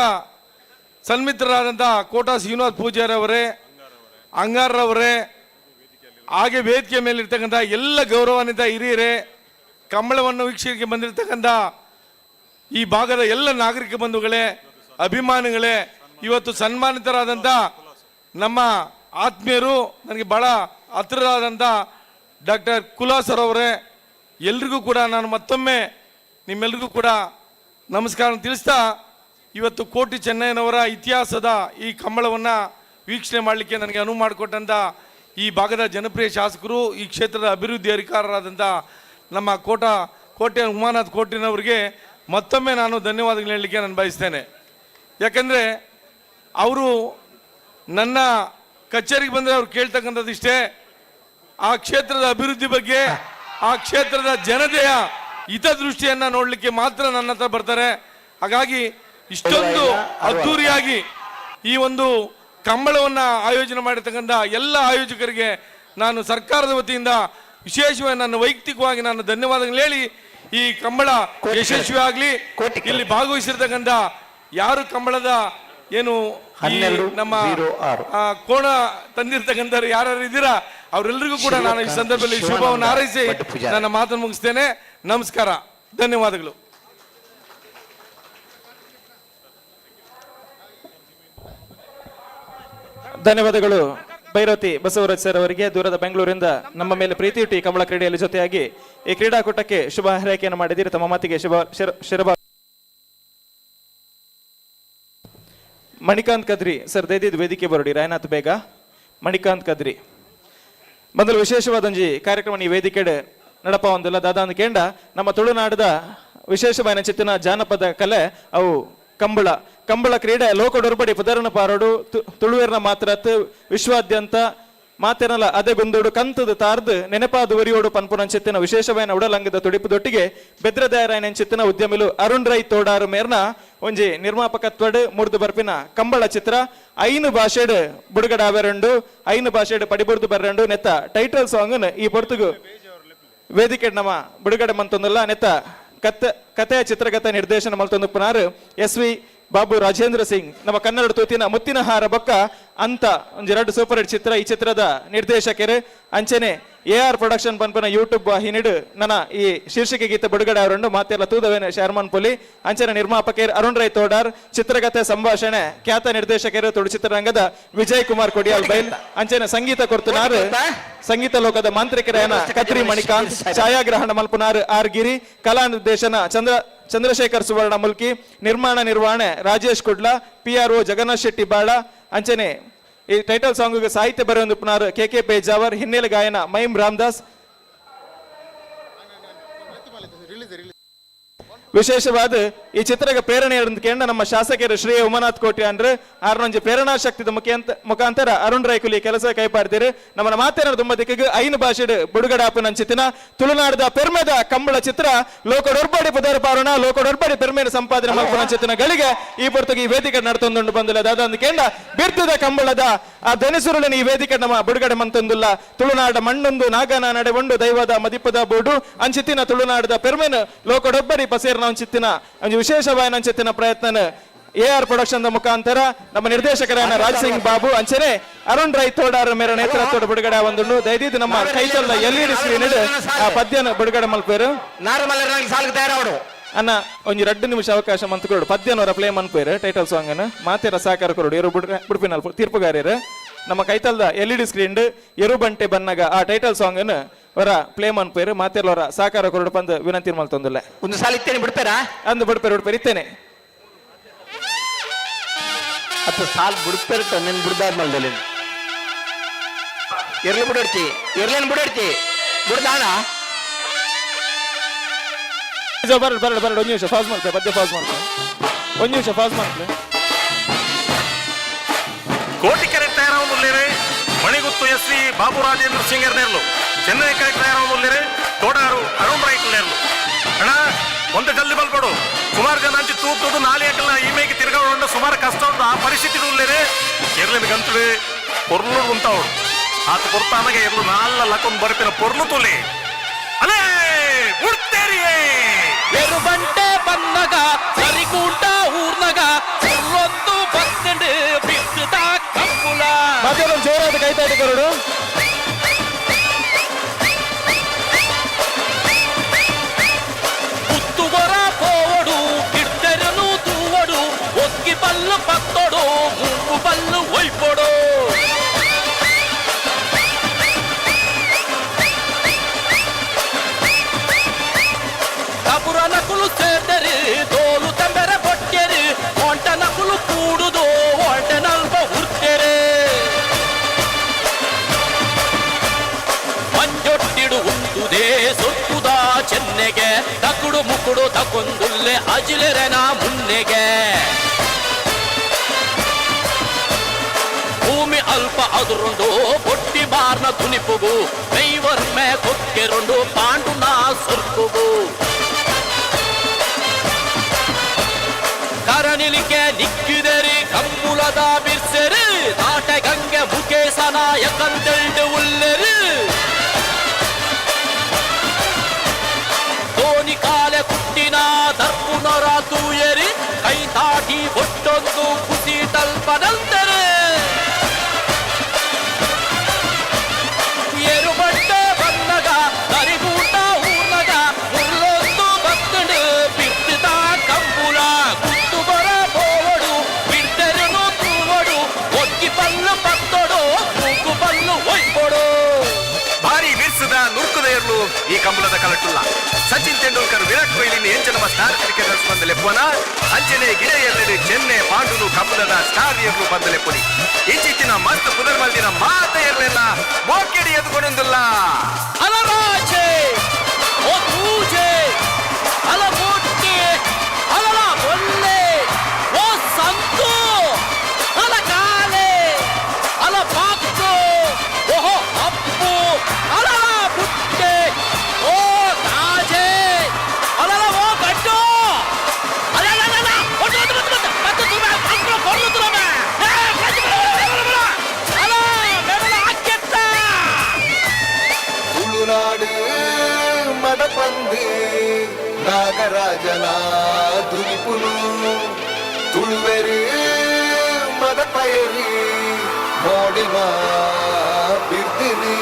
ಸನ್ಮಿತ್ರರಾದಂಥ ಕೋಟಾ ಶ್ರೀನಿವಾಸ್ ಪೂಜಾರಿ ಅವರೇ, ಅಂಗಾರವರೇ, ಹಾಗೆ ವೇದಿಕೆ ಮೇಲಿರ್ತಕ್ಕಂಥ ಎಲ್ಲ ಗೌರವಾನ್ವಿತ ಹಿರಿಯರೇ, ಕಂಬಳವನ್ನು ವೀಕ್ಷಣೆಗೆ ಬಂದಿರತಕ್ಕಂಥ ಈ ಭಾಗದ ಎಲ್ಲ ನಾಗರಿಕ ಬಂಧುಗಳೇ, ಅಭಿಮಾನಿಗಳೇ, ಇವತ್ತು ಸನ್ಮಾನಿತರಾದಂಥ ನಮ್ಮ ಆತ್ಮೀಯರು, ನನಗೆ ಬಹಳ ಹತ್ತಿರರಾದಂಥ ಡಾಕ್ಟರ್ ಕುಲಾಸರ್ ಅವರೇ, ಎಲ್ರಿಗೂ ಕೂಡ ನಾನು ಮತ್ತೊಮ್ಮೆ ನಿಮ್ಮೆಲ್ರಿಗೂ ಕೂಡ ನಮಸ್ಕಾರ ತಿಳಿಸ್ತಾ, ಇವತ್ತು ಕೋಟಿ ಚೆನ್ನೈನವರ ಇತಿಹಾಸದ ಈ ಕಂಬಳವನ್ನು ವೀಕ್ಷಣೆ ಮಾಡಲಿಕ್ಕೆ ನನಗೆ ಅನುವು ಮಾಡಿಕೊಟ್ಟಂಥ ಈ ಭಾಗದ ಜನಪ್ರಿಯ ಶಾಸಕರು, ಈ ಕ್ಷೇತ್ರದ ಅಭಿವೃದ್ಧಿ ಅಧಿಕಾರರಾದಂಥ ನಮ್ಮ ಕೋಟೆ ಉಮಾನಾಥ್ ಕೋಟೆನವರಿಗೆ ಮತ್ತೊಮ್ಮೆ ನಾನು ಧನ್ಯವಾದಗಳು ಹೇಳಲಿಕ್ಕೆ ನಾನು ಬಯಸ್ತೇನೆ. ಯಾಕಂದರೆ ಅವರು ನನ್ನ ಕಚೇರಿಗೆ ಬಂದರೆ ಅವ್ರು ಕೇಳ್ತಕ್ಕಂಥದ್ದು ಇಷ್ಟೇ, ಆ ಕ್ಷೇತ್ರದ ಅಭಿವೃದ್ಧಿ ಬಗ್ಗೆ, ಆ ಕ್ಷೇತ್ರದ ಜನತೆಯ ಹಿತದೃಷ್ಟಿಯನ್ನು ನೋಡಲಿಕ್ಕೆ ಮಾತ್ರ ನನ್ನ ಹತ್ರ ಬರ್ತಾರೆ. ಹಾಗಾಗಿ ಇಷ್ಟೊಂದು ಅದ್ಧೂರಿಯಾಗಿ ಈ ಒಂದು ಕಂಬಳವನ್ನು ಆಯೋಜನೆ ಮಾಡಿರ್ತಕ್ಕಂಥ ಎಲ್ಲ ಆಯೋಜಕರಿಗೆ ನಾನು ಸರ್ಕಾರದ ವತಿಯಿಂದ ವಿಶೇಷವಾಗಿ ನನ್ನ ವೈಯಕ್ತಿಕವಾಗಿ ನಾನು ಧನ್ಯವಾದಗಳು ಹೇಳಿ, ಈ ಕಂಬಳ ಯಶಸ್ವಿ ಆಗಲಿ. ಇಲ್ಲಿ ಭಾಗವಹಿಸಿರ್ತಕ್ಕಂಥ ಯಾರು ಕಂಬಳದ ಏನು ನಮ್ಮ ಕೋಣ ತಂದಿರ್ತಕ್ಕಂಥ ಯಾರ್ಯಾರು ಇದ್ದೀರಾ ಅವರೆಲ್ಲರಿಗೂ ಕೂಡ ನಾನು ಈ ಸಂದರ್ಭದಲ್ಲಿ ಶುಭವನ್ನು ಹಾರೈಸಿ ನನ್ನ ಮಾತನ್ನು ಮುಗಿಸ್ತೇನೆ. ನಮಸ್ಕಾರ, ಧನ್ಯವಾದಗಳು. ಧನ್ಯವಾದಗಳು ಬೈರತಿ ಬಸವರಾಜ್ ಸರ್ ಅವರಿಗೆ. ದೂರದ ಬೆಂಗಳೂರಿಂದ ನಮ್ಮ ಮೇಲೆ ಪ್ರೀತಿ ಇಟ್ಟು ಈ ಕಂಬಳ ಕ್ರೀಡೆಯಲ್ಲಿ ಜೊತೆಯಾಗಿ ಈ ಕ್ರೀಡಾಕೂಟಕ್ಕೆ ಶುಭ ಹಾರೈಕೆಯನ್ನು ಮಾಡಿದ್ದೀರಿ. ತಮ್ಮ ಮಾತಿಗೆ ಶಿರಬ ಮಣಿಕಾಂತ್ ಕದ್ರಿ ಸರ್ ದಯದಿದ್ದು ವೇದಿಕೆ ಬರೋಡಿ. ರಾಯನಾಥ್ ಬೇಗ ಮಣಿಕಾಂತ್ ಕದ್ರಿ ಮೊದಲು ವಿಶೇಷವಾದಂಜಿ ಕಾರ್ಯಕ್ರಮ ಈ ವೇದಿಕೆ ನಡಪ ಒಂದಿಲ್ಲ ದಾದಾಂದು ಕೇಂಡ ನಮ್ಮ ತುಳುನಾಡದ ವಿಶೇಷವಾದ ಚಿತ್ತಿನ ಜಾನಪದ ಕಲೆ ಅವು ಕಂಬಳ ಕ್ರೀಡೆ ಲೋಕಡೊರ್ಬಡಿ ಪುದರನ ಪಾರೋಡು ತುಳುವೇರ್ನ ಮಾತ್ರ ವಿಶ್ವಾದ್ಯಂತ ಮಾತೆನಲ ಅದೇ ಗುಂದೋಡು ಕಂತದ ತಾರ್ದು ನೆನಪಾದ ಒರಿಯೋಡು ಪನ್ಪುನಂಚಿತ್ತಿನ ವಿಶೇಷವಾದ ಉಡಲಂಗದ ತುಡಿಪುದೊಟ್ಟಿಗೆ ಬೆದ್ರದಾಯರಾಯನಂಚಿತ್ತಿನ ಉದ್ಯಮಿಲು ಅರುಣ್ ರೈ ತೋಡಾರು ಮೇರ್ನ ಒಂಜಿ ನಿರ್ಮಾಪಕತ್ವಡ್ ಮುರ್ದು ಬರ್ಪಿನ ಕಂಬಳ ಚಿತ್ರ 5 ಭಾಷೆಡ್ ಬುಡುಗಡಾವೆರಂಡು 5 ಭಾಷೆಡ್ ಪಡಿಬುರ್ದು ಬರ್ರಂಡು ನೆತ್ತ ಟೈಟಲ್ ಸಾಂಗ್ ಈ ಪೊರ್ತುಗು ವೇದಿಕೆ ನಮ್ಮ ಬಿಡುಗಡೆ ಮಂತೊಂದಲ್ಲ ನೆತ್ತ ಕಥೆಯ ಚಿತ್ರಕಥೆ ನಿರ್ದೇಶನ ಮಲ್ತೊಂದು ಪುನಾರ್ SV ಬಾಬು ರಾಜೇಂದ್ರ ಸಿಂಗ್ ನಮ್ಮ ಕನ್ನಡ ತೂತಿನ ಮುತ್ತಿನ ಹಾರ ಬೊಕ್ಕ ಅಂತ ಒಂದು 2 ಸೂಪರ್ ಹಿಟ್ ಚಿತ್ರ. ಈ ಚಿತ್ರದ ನಿರ್ದೇಶಕರು ಅಂಚನೆ AR ಪ್ರೊಡಕ್ಷನ್ ಪನ್ಪನ ಯೂಟ್ಯೂಬ್ ವಾಹಿನಿಡು ನನ್ನ ಈ ಶೀರ್ಷಿಕೆ ಗೀತೆ ಬಿಡುಗಡೆ ಅವರಂಡು ಮಾತೆಲ್ಲ ತೂದವೇನೆ ಶರ್ಮನ್ ಪೊಲಿ ಅಂಚನೆ ನಿರ್ಮಾಪಕರು ಅರುಣ್ ರೈ ತೋಡಾರ್, ಚಿತ್ರಕಥೆ ಸಂಭಾಷಣೆ ಖ್ಯಾತ ನಿರ್ದೇಶಕರು ತುಳು ಚಿತ್ರರಂಗದ ವಿಜಯ್ ಕುಮಾರ್ ಕೊಡಿಯಾಲ್ ಬೈಲ್ ಅಂಚನೆ ಸಂಗೀತ ಕೊರ್ತನಾರ್ ಸಂಗೀತ ಲೋಕದ ಮಾಂತ್ರಿಕರಾಯನ ಕದ್ರಿ ಮಣಿಕಾಂತ್, ಛಾಯಾಗ್ರಹಣ ಮಲ್ಪುನಾರ್ ಆರ್ ಗಿರಿ, ಕಲಾ ನಿರ್ದೇಶನ ಚಂದ್ರಶೇಖರ್ ಸುವರ್ಣ ಮುಲ್ಕಿ, ನಿರ್ಮಾಣ ನಿರ್ವಹಣೆ ರಾಜೇಶ್ ಕುಡ್ಲಾ, PRO ಜಗನ್ನಾಥ್ ಶೆಟ್ಟಿ ಬಾಳ ಅಂಚನೆ ಈ ಟೈಟಲ್ ಸಾಂಗ್ ಸಾಹಿತ್ಯ ಬರೆಯೊಂದು ಪುನಾರ್ KK ಪೇಜಾವರ್, ಹಿನ್ನೆಲೆ ಗಾಯನ ಮೈಮ್ ರಾಮದಾಸ್. ವಿಶೇಷವಾದ ಈ ಚಿತ್ರಕ್ಕೆ ಪ್ರೇರಣೆ ಕೇಂದ್ರ ನಮ್ಮ ಶಾಸಕರು ಶ್ರೀ ಉಮಾನಾಥ್ ಕೋಟಿ ಅಂದ್ರೆ ಆರ್ನೊಂಜಿ ಪ್ರೇರಣಾ ಶಕ್ತಿದ ಮುಖಾಂತರ ಅರುಣ್ ರೈ ಕುಲಿ ಕೆಲಸ ಕೈಪಾಡ್ತೀರಿ. ನಮ್ಮ ಮಾತೇನ ತುಂಬ ದಿಕ್ಕಿಗೆ 5 ಭಾಷೆಡ್ ಬುಡುಗಡಾಪು ನಂಚಿತ್ತಿನ ತುಳುನಾಡದ ಪೆರ್ಮೆದ ಕಂಬಳ ಚಿತ್ರ ಲೋಕಡೊರ್ಬಡಿ ಪುದರ್ ಪಾರುಣ ಲೋಕಡೊರ್ಬಡಿ ಪೆರ್ಮೆನ ಸಂಪಾದನೆ ಮಲ್ಪು ನಂಚಿತ್ತಿನ ಗಳಿಗೆ ಈ ಹೊರತುಗೆ ಈ ವೇದಿಕೆ ನಡ್ತೊಂದು ಬಂದಿಲ್ಲ ಅದಂದು ಕೇಂದ್ರ ಬಿರ್ತದ ಕಂಬಳದ ಆ ಧನಿಸುರುಳಿನ ಈ ವೇದಿಕೆ ನಮ್ಮ ಬಿಡುಗಡೆ ಮಂತೊಂದುಲ್ಲ. ತುಳುನಾಡ ಮಣ್ಣೊಂದು ನಾಗನ ನಡೆಗೊಂಡು ದೈವದ ಮದಿಪದ ಬೋಡು ಅಂಚಿತ್ತಿನ ತುಳುನಾಡದ ಪೆರ್ಮೆನ್ ಲೋಕಡೊಬ್ಬರಿ ಪಸೇರ್ನ ಅಂಚಿತ್ತಿನ ಒಂದು ವಿಶೇಷವಾದ ಅಂಚಿತ್ತಿನ ಪ್ರಯತ್ನ AR ಪ್ರೊಡಕ್ಷನ್ ಮುಖಾಂತರ ನಮ್ಮ ನಿರ್ದೇಶಕರಾದ ರಾಜ್ ಸಿಂಗ್ ಬಾಬು ಅಂಚನೆ ಅರುಣ್ ರೈ ತೋಡಾರ ಮೇರ ನೇತೃತ್ವದ ಬಿಡುಗಡೆ ಒಂದು ದಯದಿದ್ದು ನಮ್ಮ ಕೈತಲ್ದ LED ಸ್ಕ್ರೀನ್ ಆ ಪದ್ಯನ ಬಿಡುಗಡೆ ಮಲ್ಪೇರು ಅನ್ನ ಒಂದು 2 ನಿಮಿಷ ಅವಕಾಶ ಮಂತ್ಕೊಡು ಪದ್ಯನವರ ಪ್ಲೇ ಮನ್ಪೇರು ಟೈಟಲ್ ಸಾಂಗ್ ಅನ್ನು ಮಾತೆರ ಸಹಕಾರ ಕೊಡು ಇವರು ಬಿಡುಪಿನ ತೀರ್ಪುಗಾರ್ಯರು ನಮ್ಮ ಕೈತಲ್ದ LED ಸ್ಕ್ರೀನ್ ಎರು ಬಂಟೆ ಬನ್ನಗ ಆ ಟೈಟಲ್ ಸಾಂಗ್ ಅನ್ನು ಅವರ ಪ್ಲೇ ಮನ್ಪೇರು ಮಾತೆಲ್ಲವರ ಸಹಕಾರ ಕೊರಡು ಬಂದು ವಿನಂತಿ ಮಲ್ತೊಂದಿಲ್ಲ ಒಂದು ಸಾಲ ಇತ್ತೇನೆ ಬಿಡ್ತಾರಾ ಅಂದು ಬಿಡ್ಪೇರು ಇತ್ತೇನೆ ಅದು ಸಾಲ್ ಬಿಡ್ಪೇರು ನೆನ್ ಬಿಡ್ದಾದ್ಮಲ್ದಲ್ಲಿ ಎರ್ಲಿ ಬಿಡೋಡ್ತಿ ಎರ್ಲೇನ್ ಬಿಡೋಡ್ತಿ ಬಿಡ್ದಾಣ ಬರಡು ಒಂದು ನಿಮಿಷ ಫಾಸ್ ಮಾಡ್ತೇವೆ ಪದ್ಯ ಫಾಸ್ ಮಾಡ್ತೇವೆ ಒಂದು ನಿಮಿಷ ಫಾಸ್ ಮಾಡ್ತೇವೆ ಕೋಟಿಕೆರೆ ತಯಾರಾവുന്നുള്ളേರೆ ಮಣಿಗುತ್ತು SV ಬಾಬು ರಾಜೇಂದ್ರ ಸಿಂಗರ್ ನೇರ್ಲು ಚೆನ್ನೈ ಕರೆಕ್ಟ್ ತಯಾರಾവുന്നുള്ളೇರೆ ತೋಡಾರು ಅರುಣ್ ರೈ ನೇರ್ಲು ಅಣ್ಣ ಒಂದು ಜಲ್ದಿ ಬಲ್ಪಡು ಸುಮಾರು ಜನ ಅಂಚಿ ತೂಕದು ನಾಲಿ ಹಾಕಲ್ಲ ಈಮೇಗೆ ತಿರ್ಗಾಡ ಸುಮಾರು ಕಷ್ಟ ಉಂಟು ಆ ಪರಿಸ್ಥಿತಿ ಉಳ್ಳೇರೆ ಎರ್ಲಿನ ಗಂತುವೆ ಪೊರ್ಲು ಉಂಟಾವು ಆತ ಕೊರ್ತಾನಗೆ ಎರ್ಲು ನಾಲ್ಲ ಲಕ್ಕೊಂದು ಬರಪಿನ ಪೊರ್ಲು ತುಲಿ ಅಲೇ ಮುಡ್ತೇರಿಯೇ ಎರು ಬಂಟೆ ಬನ್ನಗ ಸರಿಕೂಟ ಊರ್ನಗ ಸರ್ವೊಂದು ಬತ್ತಂಡು ಬಿಟ್ಟದ ಕಂಬುಲ ಮತ್ತೆ ಜೋರಾದ ಕೈತಾಟಿ ಕೊರಡು ಪುತ್ತುಗೊರ ಪೋವಡು ಕಿಡ್ತರನು ತೂವಡು ಒಕ್ಕಿ ಪಲ್ಲು ಪತ್ತೊಡು ಮೂಗು ಪಲ್ಲು ಒಯ್ಪೊಡು ಕಪುರ ನಕುಲು ಸೇರ್ದರಿ ತೋಲು ತಂಬೆರ ಕೊಟ್ಟೆರಿ ಒಂಟ ನಕುಲು ಕೂಡುದು ಒಂಟ ನಲ್ಪ ಹುರ್ತೆರೆ ಮಂಜೊಟ್ಟಿಡು ಉಂಟುದೇ ಸೊಟ್ಟುದ ಚೆನ್ನೆಗೆ ತಕುಡು ಮುಕುಡು ತಕೊಂದುಲ್ಲೆ ಅಜಿಲೆರೆನ ಮುನ್ನೆಗೆ ಭೂಮಿ ಅಲ್ಪ ಅದುರುಂಡು ಬೊಟ್ಟಿ ಬಾರ್ನ ತುನಿಪುಗು ಕೈವರ್ಮೆ ಕೊಕ್ಕೆರುಂಡು ಪಾಂಡುನ ಸುರ್ಪುಗು ಕರನಿಲಿಕೆ ನಿಕ್ಕಿದರಿ ಕಂಬುಲದ ಬಿರ್ಸೆರು ನಾಟ ಗಂಗೆ ಮುಖೇಸನ ಯಕಂತೆಲ್ಡು ಉಲ್ಲೆರು ದೋಣಿ ಕಾಲೆ ಕುಟ್ಟಿನ ದರ್ಪುನರ ತೂಯರಿ ಕೈ ತಾಟಿ ಬೊಟ್ಟೊಂದು ಕುಸಿ ತಲ್ಪನಂದರೆ ಎರು ಬಟ್ಟೆ ಬನ್ನಗ ಕರಿಗೂಟ ಊರ್ನಗ ಮುಲ್ಲೊಂದು ಬತ್ತಂಡು ಬಿಟ್ಟಿದ ಕಂಬುಲ ಕುತ್ತುಗೊರ ಪೋವಡು ಬಿಡ್ತೆರನು ತೂವಡು ಒಕ್ಕಿ ಪಲ್ಲು ಪತ್ತೊಡು ಮೂಗು ಪಲ್ಲು ಒಯ್ಕೊಡು ಭಾರಿ ಬಿರ್ಸದ ನುರ್ಕುದ ಇರ್ಲು ಈ ಕಂಬಳದ ಕಲಟುಲ್ಲ ಸಚಿನ್ ತೆಂಡೂಲ್ಕರ್ ವಿರಾಟ್ ಕೊಹ್ಲಿ ಎಂಚ ಸ್ಟಾರ್ ಕ್ರಿಕೆಟರ್ಸ್ ಬಂದಲೆ ಪೋನ ಅಂಚನೆ ಗಿಡ ಎರಡು ಚೆನ್ನೈ ಪಾಂಡುಲು ಕಂಬಳದ ಸ್ಟಾರ್ ಇರ್ಲು ಬಂದಲೆ ಪುನಿ ಇಂಚಿತ್ತಿನ ಮಸ್ತ್ ಪುದರ್ ಮಲ್ದಿನ ಮಾತ ಇರ್ಲಿಲ್ಲ ಮೋಕೆಡಿ ಎದ್ಕೊಂಡೊಂದಿಲ್ಲ ಅಲರಾಜೆ ಓ ಪೂಜೆ ಅಲ ಮುಟ್ಟಿ ಅಲಲ ಮೊನ್ನೆ ಓ ಸಂತು ಅಲ ಕಾಲೆ ಅಲ ಪಾಕ್ಕು ಓಹೋ ಜನ ದುರಿಪುನು ತುಳುವೆರಿ ಮದ ಪಯರಿ ಮೋಡಿಮ ಬಿರ್ದಿನಿ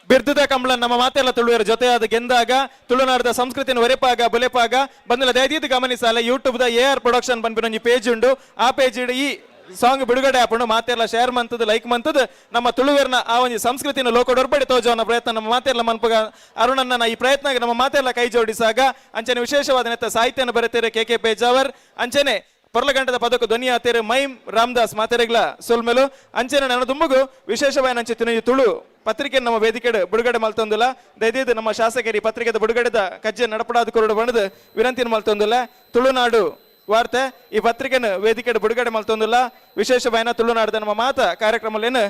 ಬಿರ್ದುದ ಕಂಬಳ ನಮ್ಮ ಮಾತೆಲ್ಲ ತುಳುವರ ಜೊತೆಯಾದ ಗೆಂದಾಗ ತುಳುನಾಡದ ಸಂಸ್ಕೃತಿಯನ್ನು ಒರೆಪಾಗ ಬೊಲೆಪಾಗ ಬಂದಿಲ್ಲ ದಯದೀದು ಗಮನಿಸಲ್ಲ ಯೂಟ್ಯೂಬ್ದ AR ಪ್ರೊಡಕ್ಷನ್ ಬಂದ್ಬಿಟ್ಟು ಒಂಜಿ ಪೇಜ್ ಉಂಡು ಆ ಪೇಜ್ ಇಡು ಈ ಸಾಂಗ್ ಬಿಡುಗಡೆ ಆಪುಂಡು ಮಾತೆಲ್ಲ ಶೇರ್ ಮಂತದ ಲೈಕ್ ಮಂತದ ನಮ್ಮ ತುಳುವೆರ್ನ ಆ ಒಂದು ಸಂಸ್ಕೃತಿನ ಲೋಕಡೊರ್ಬಡಿ ತೋಜೋನ ಪ್ರಯತ್ನ ನಮ್ಮ ಮಾತೆಲ್ಲ ಮನ್ಪಗ ಅರುಣನ್ನ ಈ ಪ್ರಯತ್ನ ನಮ್ಮ ಮಾತೆಲ್ಲ ಕೈ ಜೋಡಿಸಾಗ ಅಂಚನೆ ವಿಶೇಷವಾದ ನೆತ್ತ ಸಾಹಿತ್ಯನ ಬರೆತೀರೆ KK ಪೇಜಾವರ್ ಅಂಚನೆ ಪೊರ್ಲಗಂಟದ ಪದಕ ಧ್ವನಿ ಆತೇರು ಮೈಮ್ ರಾಮದಾಸ್ ಮಾತೆರೆಗ್ಲ ಸೋಲ್ಮೆಲು ಅಂಚನೆ ನನ್ನ ತುಂಬುಗು ವಿಶೇಷವಾಗಿ ನಂಚಿತ್ತಿನ ಈ ತುಳು ಪತ್ರಿಕೆ ನಮ್ಮ ವೇದಿಕೆ ಬಿಡುಗಡೆ ಮಲ್ತೊಂದಿಲ್ಲ ದಯದೀದು ನಮ್ಮ ಶಾಸಕರಿ ಪತ್ರಿಕೆದ ಬಿಡುಗಡೆದ ಕಜ್ಜೆ ನಡಪಡಾದ ಕೊರಡು ಬಣ್ಣದ ವಿನಂತಿನ ಮಲ್ತೊಂದಿಲ್ಲ ತುಳುನಾಡು ವಾರ್ತೆ ಈ ಪತ್ರಿಕೆನ ವೇದಿಕೆ ಬಿಡುಗಡೆ ಮಲ್ತೊಂದಿಲ್ಲ ವಿಶೇಷವಾದ ತುಳುನಾಡದ ನಮ್ಮ ಮಾತ ಕಾರ್ಯಕ್ರಮಲೇನು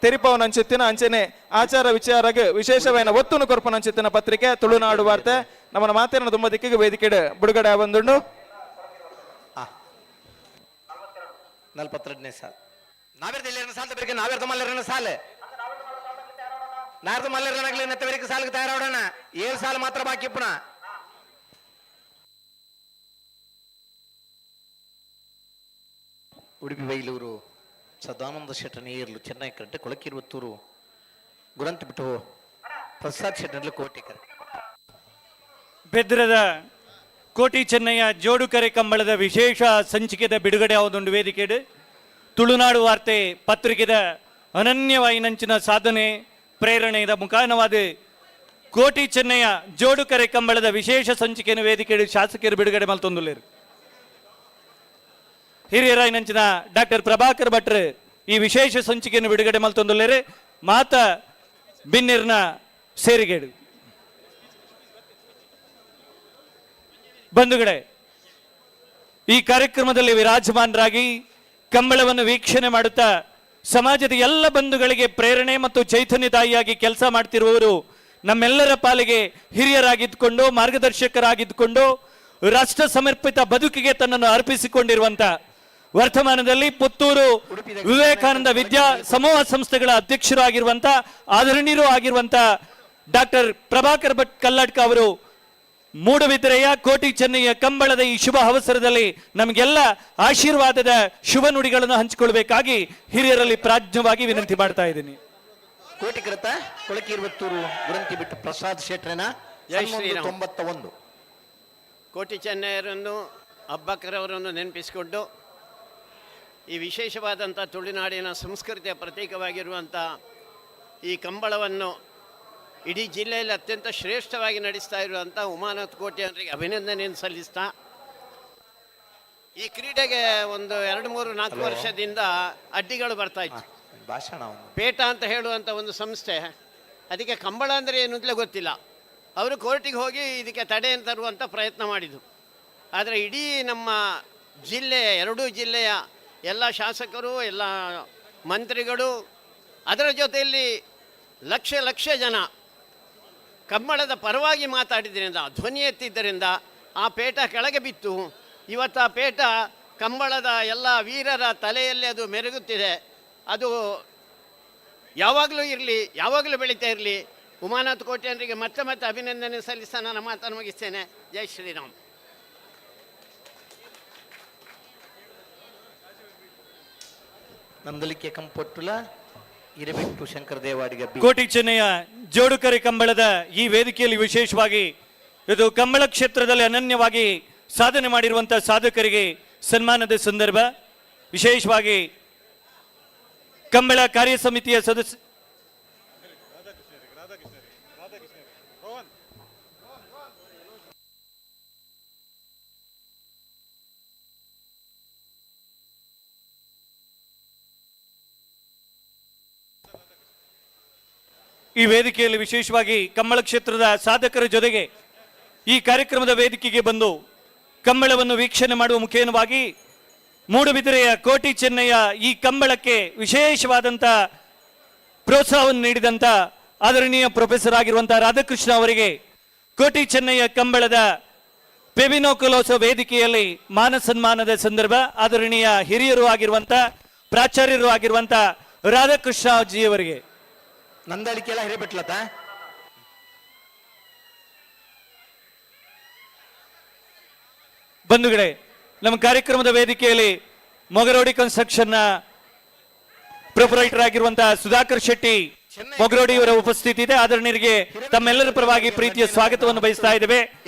ತೆರಿಪವನ ಅಂಚಿತ್ತಿನ ಅಂಚನೆ ಆಚಾರ ವಿಚಾರಗೆ ವಿಶೇಷವಾದ ಒತ್ತುನು ಕೊರ್ಪನ ಅಂಚಿತ್ತಿನ ಪತ್ರಿಕೆ ತುಳುನಾಡು ವಾರ್ತೆ ನಮ್ಮ ಮಾತೇನ ತುಂಬ ದಿಕ್ಕಿಗೆ ವೇದಿಕೆ ಬಿಡುಗಡೆ ಬಂದುಂಡು 42ನೇ ಸಾಲು ನಾವೇರ್ದ ಸಾಲ ಬೇರೆ ನಾವೇರ್ದ ಮಲ್ಲರನ ಸಾಲೆ ನಾರ್ದ ಮಲ್ಲರನಾಗ್ಲಿ ನೆತ್ತವರಿಗೆ ಸಾಲಿಗೆ ತಯಾರಾಡೋಣ 7 ಸಾಲು ಮಾತ್ರ ಬಾಕಿ ಪುನ ಉಡುಪಿ ಬೈಲೂರು ಸದಾನಂದ ಶೆಟ್ಟನ ಏರ್ಲು ಚೆನ್ನೈ ಕರೆಂಟ್ ಕೊಳಕಿರುವತ್ತೂರು ಗುರಂತ ಬಿಟ್ಟು ಪ್ರಸಾದ್ ಶೆಟ್ಟರ್ಲು ಕೋಟೆಕರ್ ಬೆದ್ರದ ಕೋಟಿ ಚೆನ್ನಯ್ಯ ಜೋಡುಕರೆ ಕಂಬಳದ ವಿಶೇಷ ಸಂಚಿಕೆದ ಬಿಡುಗಡೆ ಯಾವುದೊಂದು ವೇದಿಕೆ ತುಳುನಾಡು ವಾರ್ತೆ ಪತ್ರಿಕೆದ ಅನನ್ಯವಾಯಿನಂಚಿನ ಸಾಧನೆ ಪ್ರೇರಣೆಯ ಮುಖಾನವಾದ ಕೋಟಿ ಚೆನ್ನಯ್ಯ ಜೋಡುಕರೆ ಕಂಬಳದ ವಿಶೇಷ ಸಂಚಿಕೆಯನ್ನು ವೇದಿಕೆ ಶಾಸಕರು ಬಿಡುಗಡೆ ಮಲ್ತೊಂದುಲ್ಲೇರು ಹಿರಿಯರಾಯಿನಂಚಿನ ಡಾಕ್ಟರ್ ಪ್ರಭಾಕರ್ ಭಟ್ರು ಈ ವಿಶೇಷ ಸಂಚಿಕೆಯನ್ನು ಬಿಡುಗಡೆ ಮಲ್ತೊಂದುಲ್ಲೇರು ಮಾತ ಬಿನ್ನಿರ್ನ ಸೇರಿಗೇಡು ಬಂಧುಗಳೇ ಈ ಕಾರ್ಯಕ್ರಮದಲ್ಲಿ ವಿರಾಜಮಾನರಾಗಿ ಕಂಬಳವನ್ನು ವೀಕ್ಷಣೆ ಮಾಡುತ್ತಾ ಸಮಾಜದ ಎಲ್ಲ ಬಂಧುಗಳಿಗೆ ಪ್ರೇರಣೆ ಮತ್ತು ಚೈತನ್ಯದಾಯಿಯಾಗಿ ಕೆಲಸ ಮಾಡ್ತಿರುವವರು ನಮ್ಮೆಲ್ಲರ ಪಾಲಿಗೆ ಹಿರಿಯರಾಗಿದ್ದುಕೊಂಡು ಮಾರ್ಗದರ್ಶಕರಾಗಿದ್ದುಕೊಂಡು ರಾಷ್ಟ್ರ ಸಮರ್ಪಿತ ಬದುಕಿಗೆ ತನ್ನನ್ನು ಅರ್ಪಿಸಿಕೊಂಡಿರುವಂತ ವರ್ತಮಾನದಲ್ಲಿ ಪುತ್ತೂರು ವಿವೇಕಾನಂದ ವಿದ್ಯಾ ಸಮೂಹ ಸಂಸ್ಥೆಗಳ ಅಧ್ಯಕ್ಷರಾಗಿರುವಂತ ಆದರಣೀಯರು ಆಗಿರುವಂತ ಡಾಕ್ಟರ್ ಪ್ರಭಾಕರ್ ಭಟ್ ಕಲ್ಲಡ್ಕ ಅವರು ಮೂಡುಬಿದಿರೆಯ ಕೋಟಿ ಚೆನ್ನಯ್ಯ ಕಂಬಳದ ಈ ಶುಭ ಅವಸರದಲ್ಲಿ ನಮಗೆಲ್ಲ ಆಶೀರ್ವಾದದ ಶುಭ ನುಡಿಗಳನ್ನು ಹಂಚಿಕೊಳ್ಬೇಕಾಗಿ ಹಿರಿಯರಲ್ಲಿ ಪ್ರಾಜ್ಞವಾಗಿ ವಿನಂತಿ ಮಾಡ್ತಾ ಇದ್ದೀನಿ. ಕೋಟಿ ಕೃತ ಕೊಳಕಿರುವತ್ತೂರು ಗುರಂತಿ ಬಿಟ್ಟು ಪ್ರಸಾದ್ ಶೆಟ್ರನ 91 ಕೋಟಿ ಚೆನ್ನಯ್ಯರನ್ನು ಅಬ್ಬಕ್ಕರವರನ್ನು ನೆನಪಿಸಿಕೊಂಡು ಈ ವಿಶೇಷವಾದಂಥ ತುಳುನಾಡಿನ ಸಂಸ್ಕೃತಿಯ ಪ್ರತೀಕವಾಗಿರುವಂಥ ಈ ಕಂಬಳವನ್ನು ಇಡೀ ಜಿಲ್ಲೆಯಲ್ಲಿ ಅತ್ಯಂತ ಶ್ರೇಷ್ಠವಾಗಿ ನಡೆಸ್ತಾ ಇರುವಂಥ ಉಮಾನಾಥ್ ಕೋಟಿ ಅವರಿಗೆ ಅಭಿನಂದನೆಯನ್ನು ಸಲ್ಲಿಸ್ತಾ ಈ ಕ್ರೀಡೆಗೆ ಒಂದು 2-3-4 ವರ್ಷದಿಂದ ಅಡ್ಡಿಗಳು ಬರ್ತಾ ಇತ್ತು. ಪೇಟ ಅಂತ ಹೇಳುವಂಥ ಒಂದು ಸಂಸ್ಥೆ ಅದಕ್ಕೆ ಕಂಬಳ ಅಂದರೆ ಏನು ಅಂತಲೇ ಗೊತ್ತಿಲ್ಲ. ಅವರು ಕೋರ್ಟಿಗೆ ಹೋಗಿ ಇದಕ್ಕೆ ತಡೆಯನ್ನು ತರುವಂಥ ಪ್ರಯತ್ನ ಮಾಡಿದರು. ಆದರೆ ಇಡೀ ನಮ್ಮ ಜಿಲ್ಲೆಯ 2 ಜಿಲ್ಲೆಯ ಎಲ್ಲ ಶಾಸಕರು ಎಲ್ಲ ಮಂತ್ರಿಗಳು ಅದರ ಜೊತೆಯಲ್ಲಿ ಲಕ್ಷ ಜನ ಕಂಬಳದ ಪರವಾಗಿ ಮಾತಾಡಿದ್ದರಿಂದ ಧ್ವನಿ ಎತ್ತಿದ್ದರಿಂದ ಆ ಪೇಟ ಕೆಳಗೆ ಬಿತ್ತು. ಇವತ್ತು ಆ ಪೇಟ ಕಂಬಳದ ಎಲ್ಲ ವೀರರ ತಲೆಯಲ್ಲಿ ಅದು ಮೆರುಗುತ್ತಿದೆ. ಅದು ಯಾವಾಗಲೂ ಇರಲಿ, ಯಾವಾಗಲೂ ಬೆಳೀತಾ ಇರಲಿ. ಉಮಾನಾಥ್ ಕೋಟ್ಯಾನರಿಗೆ ಮತ್ತೆ ಅಭಿನಂದನೆ ಸಲ್ಲಿಸ್ತಾ ನನ್ನ ಮಾತನ್ನು ಮುಗಿಸ್ತೇನೆ. ಜೈ ಶ್ರೀರಾಮ್. ನಂದಲಿಕೆ ಕಂಪೊಟ್ಟುಲ ಇರಬಿಟ್ಟು ಶಂಕರ ದೇವಾಡಿಗ ಕೋಟಿ ಚೆನ್ನಯ್ಯ ಜೋಡುಕರೆ ಕಂಬಳದ ಈ ವೇದಿಕೆಯಲ್ಲಿ ವಿಶೇಷವಾಗಿ ಇದು ಕಂಬಳ ಕ್ಷೇತ್ರದಲ್ಲಿ ಅನನ್ಯವಾಗಿ ಸಾಧನೆ ಮಾಡಿರುವಂತಹ ಸಾಧಕರಿಗೆ ಸನ್ಮಾನದ ಸಂದರ್ಭ. ವಿಶೇಷವಾಗಿ ಕಂಬಳ ಕಾರ್ಯ ಸಮಿತಿಯ ಸದಸ್ಯ ಈ ವೇದಿಕೆಯಲ್ಲಿ ವಿಶೇಷವಾಗಿ ಕಂಬಳ ಕ್ಷೇತ್ರದ ಸಾಧಕರ ಜೊತೆಗೆ ಈ ಕಾರ್ಯಕ್ರಮದ ವೇದಿಕೆಗೆ ಬಂದು ಕಂಬಳವನ್ನು ವೀಕ್ಷಣೆ ಮಾಡುವ ಮುಖೇನವಾಗಿ ಮೂಡುಬಿದಿರೆಯ ಕೋಟಿ ಚೆನ್ನಯ್ಯ ಈ ಕಂಬಳಕ್ಕೆ ವಿಶೇಷವಾದಂಥ ಪ್ರೋತ್ಸಾಹವನ್ನು ನೀಡಿದಂಥ ಆದರಣೀಯ ಪ್ರೊಫೆಸರ್ ಆಗಿರುವಂತಹ ರಾಧಾಕೃಷ್ಣ ಅವರಿಗೆ ಕೋಟಿ ಚೆನ್ನಯ್ಯ ಕಂಬಳದ ಪೆಬಿನೋಕುಲೋತ್ಸವ ವೇದಿಕೆಯಲ್ಲಿ ಮಾನ ಸನ್ಮಾನದ ಸಂದರ್ಭ ಆದರಣೀಯ ಹಿರಿಯರು ಆಗಿರುವಂಥ ಪ್ರಾಚಾರ್ಯರು ಆಗಿರುವಂಥ ರಾಧಾಕೃಷ್ಣ ಜಿಯವರಿಗೆ ನಂದಳಿಕೆಲ್ಲ ಹಿರೇಬಿಟ್ಲತ್ತ ಬಂಧುಗಳೇ, ನಮ್ಮ ಕಾರ್ಯಕ್ರಮದ ವೇದಿಕೆಯಲ್ಲಿ ಮೊಗರೋಡಿ ಕನ್ಸ್ಟ್ರಕ್ಷನ್ ನ ಪ್ರೊಪರೈಟರ್ ಆಗಿರುವಂತಹ ಸುಧಾಕರ್ ಶೆಟ್ಟಿ ಮೊಗರೋಡಿ ಅವರ ಉಪಸ್ಥಿತಿ ಇದೆ. ಆದರಣೀಯರಿಗೆ ತಮ್ಮೆಲ್ಲರ ಪರವಾಗಿ ಪ್ರೀತಿಯ ಸ್ವಾಗತವನ್ನು ಬಯಸ್ತಾ ಇದ್ದೇವೆ.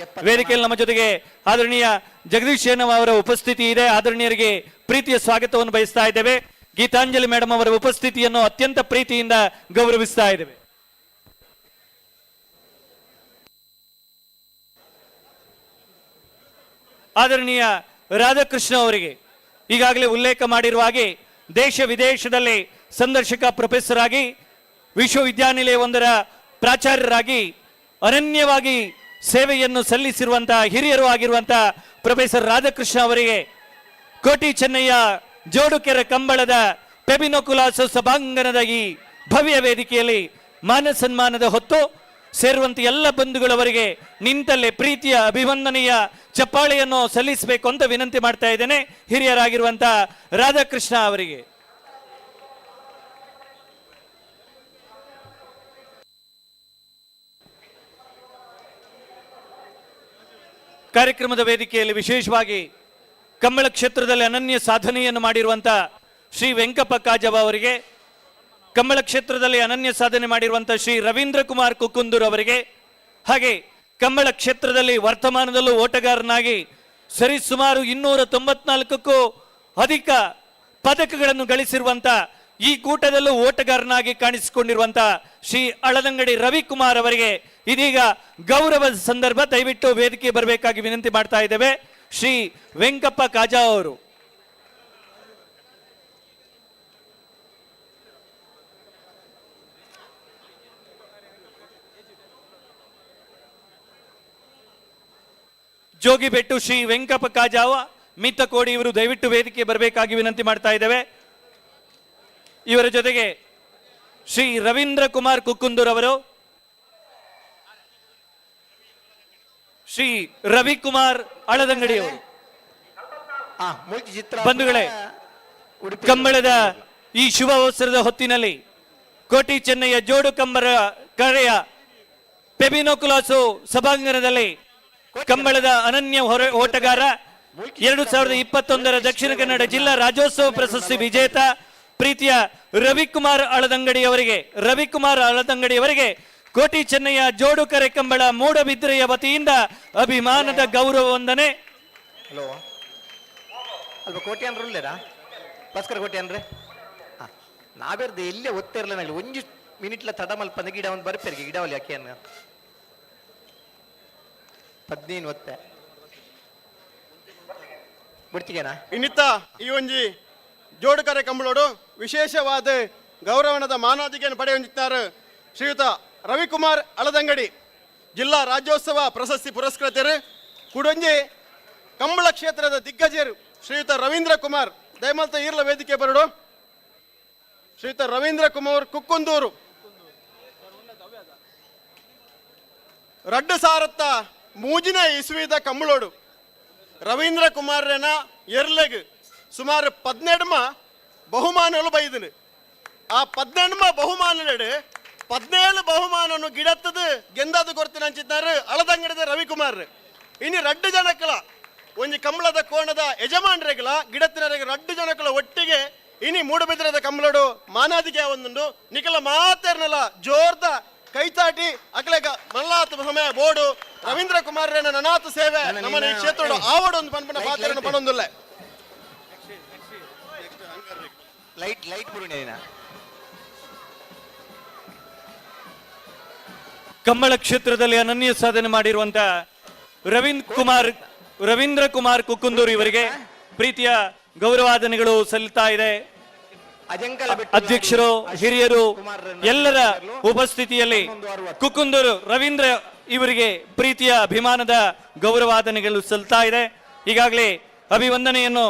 ವೇದಿಕೆಯಲ್ಲಿ ನಮ್ಮ ಜೊತೆಗೆ ಆದರಣೀಯ ಜಗದೀಶ್ ಶೇನವ್ ಅವರ ಉಪಸ್ಥಿತಿ ಇದೆ. ಆದರಣೀಯರಿಗೆ ಪ್ರೀತಿಯ ಸ್ವಾಗತವನ್ನು ಬಯಸ್ತಾ ಇದ್ದೇವೆ. ಗೀತಾಂಜಲಿ ಮೇಡಮ್ ಅವರ ಉಪಸ್ಥಿತಿಯನ್ನು ಅತ್ಯಂತ ಪ್ರೀತಿಯಿಂದ ಗೌರವಿಸ್ತಾ ಇದ್ದೇವೆ. ಆದರಣೀಯ ರಾಧಾಕೃಷ್ಣ ಅವರಿಗೆ ಈಗಾಗಲೇ ಉಲ್ಲೇಖ ಮಾಡಿರುವ ಹಾಗೆ ದೇಶ ವಿದೇಶದಲ್ಲಿ ಸಂದರ್ಶಕ ಪ್ರೊಫೆಸರ್ ಆಗಿ ವಿಶ್ವವಿದ್ಯಾನಿಲಯವೊಂದರ ಪ್ರಾಚಾರ್ಯರಾಗಿ ಅನನ್ಯವಾಗಿ ಸೇವೆಯನ್ನು ಸಲ್ಲಿಸಿರುವಂತಹ ಹಿರಿಯರು ಆಗಿರುವಂತಹ ಪ್ರೊಫೆಸರ್ ರಾಧಾಕೃಷ್ಣ ಅವರಿಗೆ ಕೋಟಿ ಚೆನ್ನಯ್ಯ ಜೋಡುಕೆರೆ ಕಂಬಳದ ಪೆಬಿನೋಕುಲಾಸೋ ಸಭಾಂಗಣದ ಈ ಭವ್ಯ ವೇದಿಕೆಯಲ್ಲಿ ಮಾನ ಸನ್ಮಾನದ ಹೊತ್ತು ಸೇರುವಂತ ಎಲ್ಲ ಬಂಧುಗಳವರಿಗೆ ನಿಂತಲ್ಲೇ ಪ್ರೀತಿಯ ಅಭಿವಂದನೆಯ ಚಪ್ಪಾಳೆಯನ್ನು ಸಲ್ಲಿಸಬೇಕು ಅಂತ ವಿನಂತಿ ಮಾಡ್ತಾ ಇದ್ದೇನೆ. ಹಿರಿಯರಾಗಿರುವಂತಹ ರಾಧಾಕೃಷ್ಣ ಅವರಿಗೆ ಕಾರ್ಯಕ್ರಮದ ವೇದಿಕೆಯಲ್ಲಿ ವಿಶೇಷವಾಗಿ ಕಂಬಳ ಕ್ಷೇತ್ರದಲ್ಲಿ ಅನನ್ಯ ಸಾಧನೆಯನ್ನು ಮಾಡಿರುವಂತಹ ಶ್ರೀ ವೆಂಕಪ್ಪ ಕಾಜವ ಅವರಿಗೆ, ಕಂಬಳ ಕ್ಷೇತ್ರದಲ್ಲಿ ಅನನ್ಯ ಸಾಧನೆ ಮಾಡಿರುವಂತಹ ಶ್ರೀ ರವೀಂದ್ರ ಕುಮಾರ್ ಕುಕ್ಕುಂದೂರ್ ಅವರಿಗೆ, ಹಾಗೆ ಕಂಬಳ ಕ್ಷೇತ್ರದಲ್ಲಿ ವರ್ತಮಾನದಲ್ಲೂ ಓಟಗಾರನಾಗಿ ಸರಿಸುಮಾರು 294ಕ್ಕೂ ಅಧಿಕ ಪದಕಗಳನ್ನು ಗಳಿಸಿರುವಂತಹ ಈ ಕೂಟದಲ್ಲೂ ಓಟಗಾರನಾಗಿ ಕಾಣಿಸಿಕೊಂಡಿರುವಂತಹ ಶ್ರೀ ಅಳದಂಗಡಿ ರವಿಕುಮಾರ್ ಅವರಿಗೆ ಇದೀಗ ಗೌರವದ ಸಂದರ್ಭ. ದಯವಿಟ್ಟು ವೇದಿಕೆ ಬರಬೇಕಾಗಿ ವಿನಂತಿ ಮಾಡ್ತಾ ಇದ್ದೇವೆ. ಶ್ರೀ ವೆಂಕಪ್ಪ ಕಾಜಾ ಅವರು ಜೋಗಿಬೆಟ್ಟು ಶ್ರೀ ವೆಂಕಪ್ಪ ಕಾಜಾವ ಮಿತ್ತಕೋಡಿ ಇವರು ದಯವಿಟ್ಟು ವೇದಿಕೆ ಬರಬೇಕಾಗಿ ವಿನಂತಿ ಮಾಡ್ತಾ ಇದ್ದೇವೆ. ಇವರ ಜೊತೆಗೆ ಶ್ರೀ ರವೀಂದ್ರ ಕುಮಾರ್ ಕುಕ್ಕುಂದೂರ್ ಅವರು, ಶ್ರೀ ರವಿಕುಮಾರ್ ಅಳದಂಗಡಿ ಅವರು. ಬಂಧುಗಳೇ, ಕಂಬಳದ ಈ ಶುಭ ಅವಸರದ ಹೊತ್ತಿನಲ್ಲಿ ಕೋಟಿ ಚೆನ್ನಯ್ಯ ಜೋಡು ಕಂಬರ ಕರೆಯ ಪೆಬಿನೋಕುಲಾಸೋ ಸಭಾಂಗಣದಲ್ಲಿ ಕಂಬಳದ ಅನನ್ಯ ಓಟಗಾರ 2021 ದಕ್ಷಿಣ ಕನ್ನಡ ಜಿಲ್ಲಾ ರಾಜ್ಯೋತ್ಸವ ಪ್ರಶಸ್ತಿ ವಿಜೇತ ಪ್ರೀತಿಯ ರವಿಕುಮಾರ್ ಅಳದಂಗಡಿ ಅವರಿಗೆ ಕೋಟಿ ಚೆನ್ನಯ್ಯ ಜೋಡುಕರೆ ಕಂಬಳ ಮೂಡಬಿದ್ರೆಯ ವತಿಯಿಂದ ಅಭಿಮಾನದ ಗೌರವ ವಂದನೆ. ಹಲೋ ಅಲ್ಪ ಕೋಟಿ ಅನ್ರು ಇಲ್ಲೇರಾ ಭಾಸ್ಕರ್ ಕೋಟಿ ಅನ್ರೆ ನಾವೇರ್ದು ಎಲ್ಲೇ ಒತ್ತೇ ಇರಲ್ಲ ನಾಗಲಿ ಒಂಜು ಮಿನಿಟ್ಲ ತಡ ಮಲ್ಪಂದ ಗಿಡ ಒಂದು ಬರ್ಪೇರಿಗೆ ಗಿಡವಲ್ಲಿ ಯಾಕೆ ಅನ್ನ 15 ಒತ್ತೆ ಬಿಡ್ತಿಗೇನಾ ಇನ್ನಿತ್ತ ಈ ಒಂಜಿ ಜೋಡುಕರೆ ಕಂಬಳೋಡು ವಿಶೇಷವಾದ ಗೌರವಣದ ಮಾನಾಧಿಕೆಯನ್ನು ಪಡೆಯುತ್ತಿದ್ದಾರೆ ಶ್ರೀಯುತ ರವಿಕುಮಾರ್ ಅಳದಂಗಡಿ ಜಿಲ್ಲಾ ರಾಜ್ಯೋತ್ಸವ ಪ್ರಶಸ್ತಿ ಪುರಸ್ಕೃತರು ಕುಡೊಂಜಿ ಕಂಬಳ ಕ್ಷೇತ್ರದ ದಿಗ್ಗಜರು ಶ್ರೀಯುತ ರವೀಂದ್ರ ಕುಮಾರ್ ದಯಮಲ್ತ ಈರ್ಲ ವೇದಿಕೆ ಬರಡು. ಶ್ರೀಯುತ ರವೀಂದ್ರ ಕುಮಾರ್ ಕುಕ್ಕುಂದೂರು ರಡ್ಡು ಸಾರತ್ತ ಮೂಜಿನ ಇಸುವಿದ ಕಂಬಳೋಡು ರವೀಂದ್ರ ಕುಮಾರನ ಎರ್ಲೆಗ್ ಸುಮಾರು 12 ಬಹುಮಾನಗಳು ಬೈದನು. ಆ 12 ಬಹುಮಾನಗಳು 17 ಬಹುಮಾನವನ್ನು ಗಿಡತ್ತದು ಗೆಂದಾದ ಕೊರ್ತಿನ ಹಂಚಿದ್ದಾರೆ ಅಳದಂಗಡಿದ ರವಿಕುಮಾರ್. ಇನ್ನು 2 ಜನಕ್ಕಳ ಒಂಜಿ ಕಂಬಳದ ಕೋಣದ ಯಜಮಾನರೆಗಲ ಗಿಡತ್ತಿನರೆಗೆ 2 ಜನಕ್ಕಳ ಒಟ್ಟಿಗೆ ಇನಿ ಮೂಡಬಿದ್ರದ ಕಂಬಳಡು ಮಾನಾದಿಗೆ ಒಂದುಂಡು ನಿಖಲ ಮಾತೇರ್ನಲ್ಲ ಜೋರ್ದ ಕೈತಾಟಿ ಅಕಲೆಗ ಮಲ್ಲಾತ ಸಮಯ ಬೋರ್ಡು ರವೀಂದ್ರ ಕುಮಾರನ ನನಾಥ ಸೇವೆ ನಮ್ಮನೆ ಕ್ಷೇತ್ರ ಆವಡ ಒಂದು ಪನ್ಪನ ಪಾತ್ರನ ಪಡೊಂದಿಲ್ಲ ಲೈಟ್ ಬರುಣೇನ ಕಂಬಳ ಕ್ಷೇತ್ರದಲ್ಲಿ ಅನನ್ಯ ಸಾಧನೆ ಮಾಡಿರುವಂತ ರವೀಂದ್ರ ಕುಮಾರ್ ಕುಕ್ಕುಂದೂರು ಇವರಿಗೆ ಪ್ರೀತಿಯ ಗೌರವಾಧನೆಗಳು ಸಲ್ಲುತ್ತಾ ಇದೆ. ಅಧ್ಯಕ್ಷರು, ಹಿರಿಯರು ಎಲ್ಲರ ಉಪಸ್ಥಿತಿಯಲ್ಲಿ ಕುಕ್ಕುಂದೂರು ರವೀಂದ್ರ ಇವರಿಗೆ ಪ್ರೀತಿಯ ಅಭಿಮಾನದ ಗೌರವಾಧನೆಗಳು ಸಲ್ಲುತ್ತಾ ಇದೆ. ಈಗಾಗಲೇ ಅಭಿವಂದನೆಯನ್ನು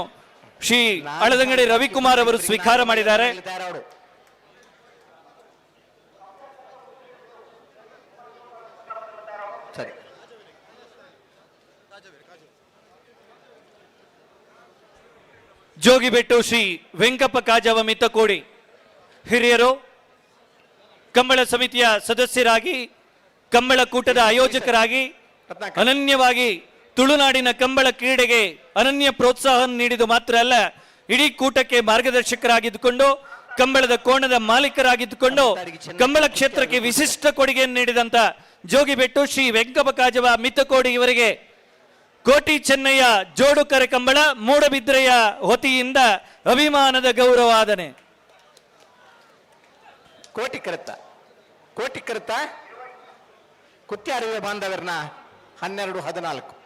ಶ್ರೀ ಅಳದಂಗಡಿ ರವಿಕುಮಾರ್ ಅವರು ಸ್ವೀಕಾರ ಮಾಡಿದ್ದಾರೆ. ಸರಿ, ಜೋಗಿಬೆಟ್ಟು ಶ್ರೀ ವೆಂಕಪ್ಪ ಕಾಜವ ಮಿತ್ತಕೋಡಿ ಹಿರಿಯರು, ಕಂಬಳ ಸಮಿತಿಯ ಸದಸ್ಯರಾಗಿ, ಕಂಬಳ ಕೂಟದ ಆಯೋಜಕರಾಗಿ ಅನನ್ಯವಾಗಿ ತುಳುನಾಡಿನ ಕಂಬಳ ಕ್ರೀಡೆಗೆ ಅನನ್ಯ ಪ್ರೋತ್ಸಾಹ ನೀಡಿದ್ದು ಮಾತ್ರ ಅಲ್ಲ, ಇಡೀ ಕೂಟಕ್ಕೆ ಮಾರ್ಗದರ್ಶಕರಾಗಿದ್ದುಕೊಂಡು, ಕಂಬಳದ ಕೋಣದ ಮಾಲೀಕರಾಗಿದ್ದುಕೊಂಡು, ಕಂಬಳ ಕ್ಷೇತ್ರಕ್ಕೆ ವಿಶಿಷ್ಟ ಕೊಡುಗೆಯನ್ನು ನೀಡಿದಂತ ಜೋಗಿಬೆಟ್ಟು ಶ್ರೀ ವೆಂಕಪ್ಪ ಕಾಜವ ಮಿತ್ತಕೋಡಿ ಇವರಿಗೆ ಕೋಟಿ ಚೆನ್ನಯ್ಯ ಜೋಡುಕರೆ ಕಂಬಳ ಮೂಡಬಿದ್ರೆಯ ಹೊತಿಯಿಂದ ಅಭಿಮಾನದ ಗೌರವಾಧನೆ. ಕೋಟಿ ಕರುತ್ತ ಕುತ್ಯಾರಿವೆ ಬಾಂಧವರನ್ನ 12-14.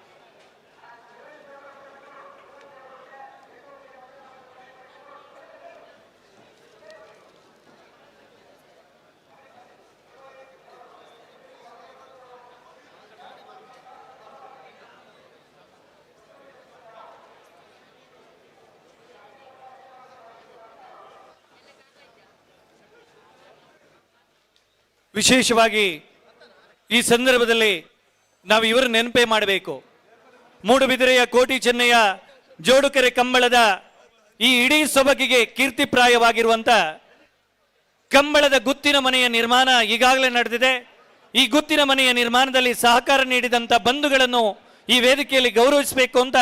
ವಿಶೇಷವಾಗಿ ಈ ಸಂದರ್ಭದಲ್ಲಿ ನಾವು ಇವರ ನೆನಪೇ ಮಾಡಬೇಕು. ಮೂಡುಬಿದಿರೆಯ ಕೋಟಿ ಚೆನ್ನಯ್ಯ ಜೋಡುಕೆರೆ ಕಂಬಳದ ಈ ಇಡೀ ಸೊಬಗಿಗೆ ಕೀರ್ತಿಪ್ರಾಯವಾಗಿರುವಂತ ಕಂಬಳದ ಗುತ್ತಿನ ಮನೆಯ ನಿರ್ಮಾಣ ಈಗಾಗಲೇ ನಡೆದಿದೆ. ಈ ಗುತ್ತಿನ ಮನೆಯ ನಿರ್ಮಾಣದಲ್ಲಿ ಸಹಕಾರ ನೀಡಿದಂತ ಬಂಧುಗಳನ್ನು ಈ ವೇದಿಕೆಯಲ್ಲಿ ಗೌರವಿಸಬೇಕು ಅಂತ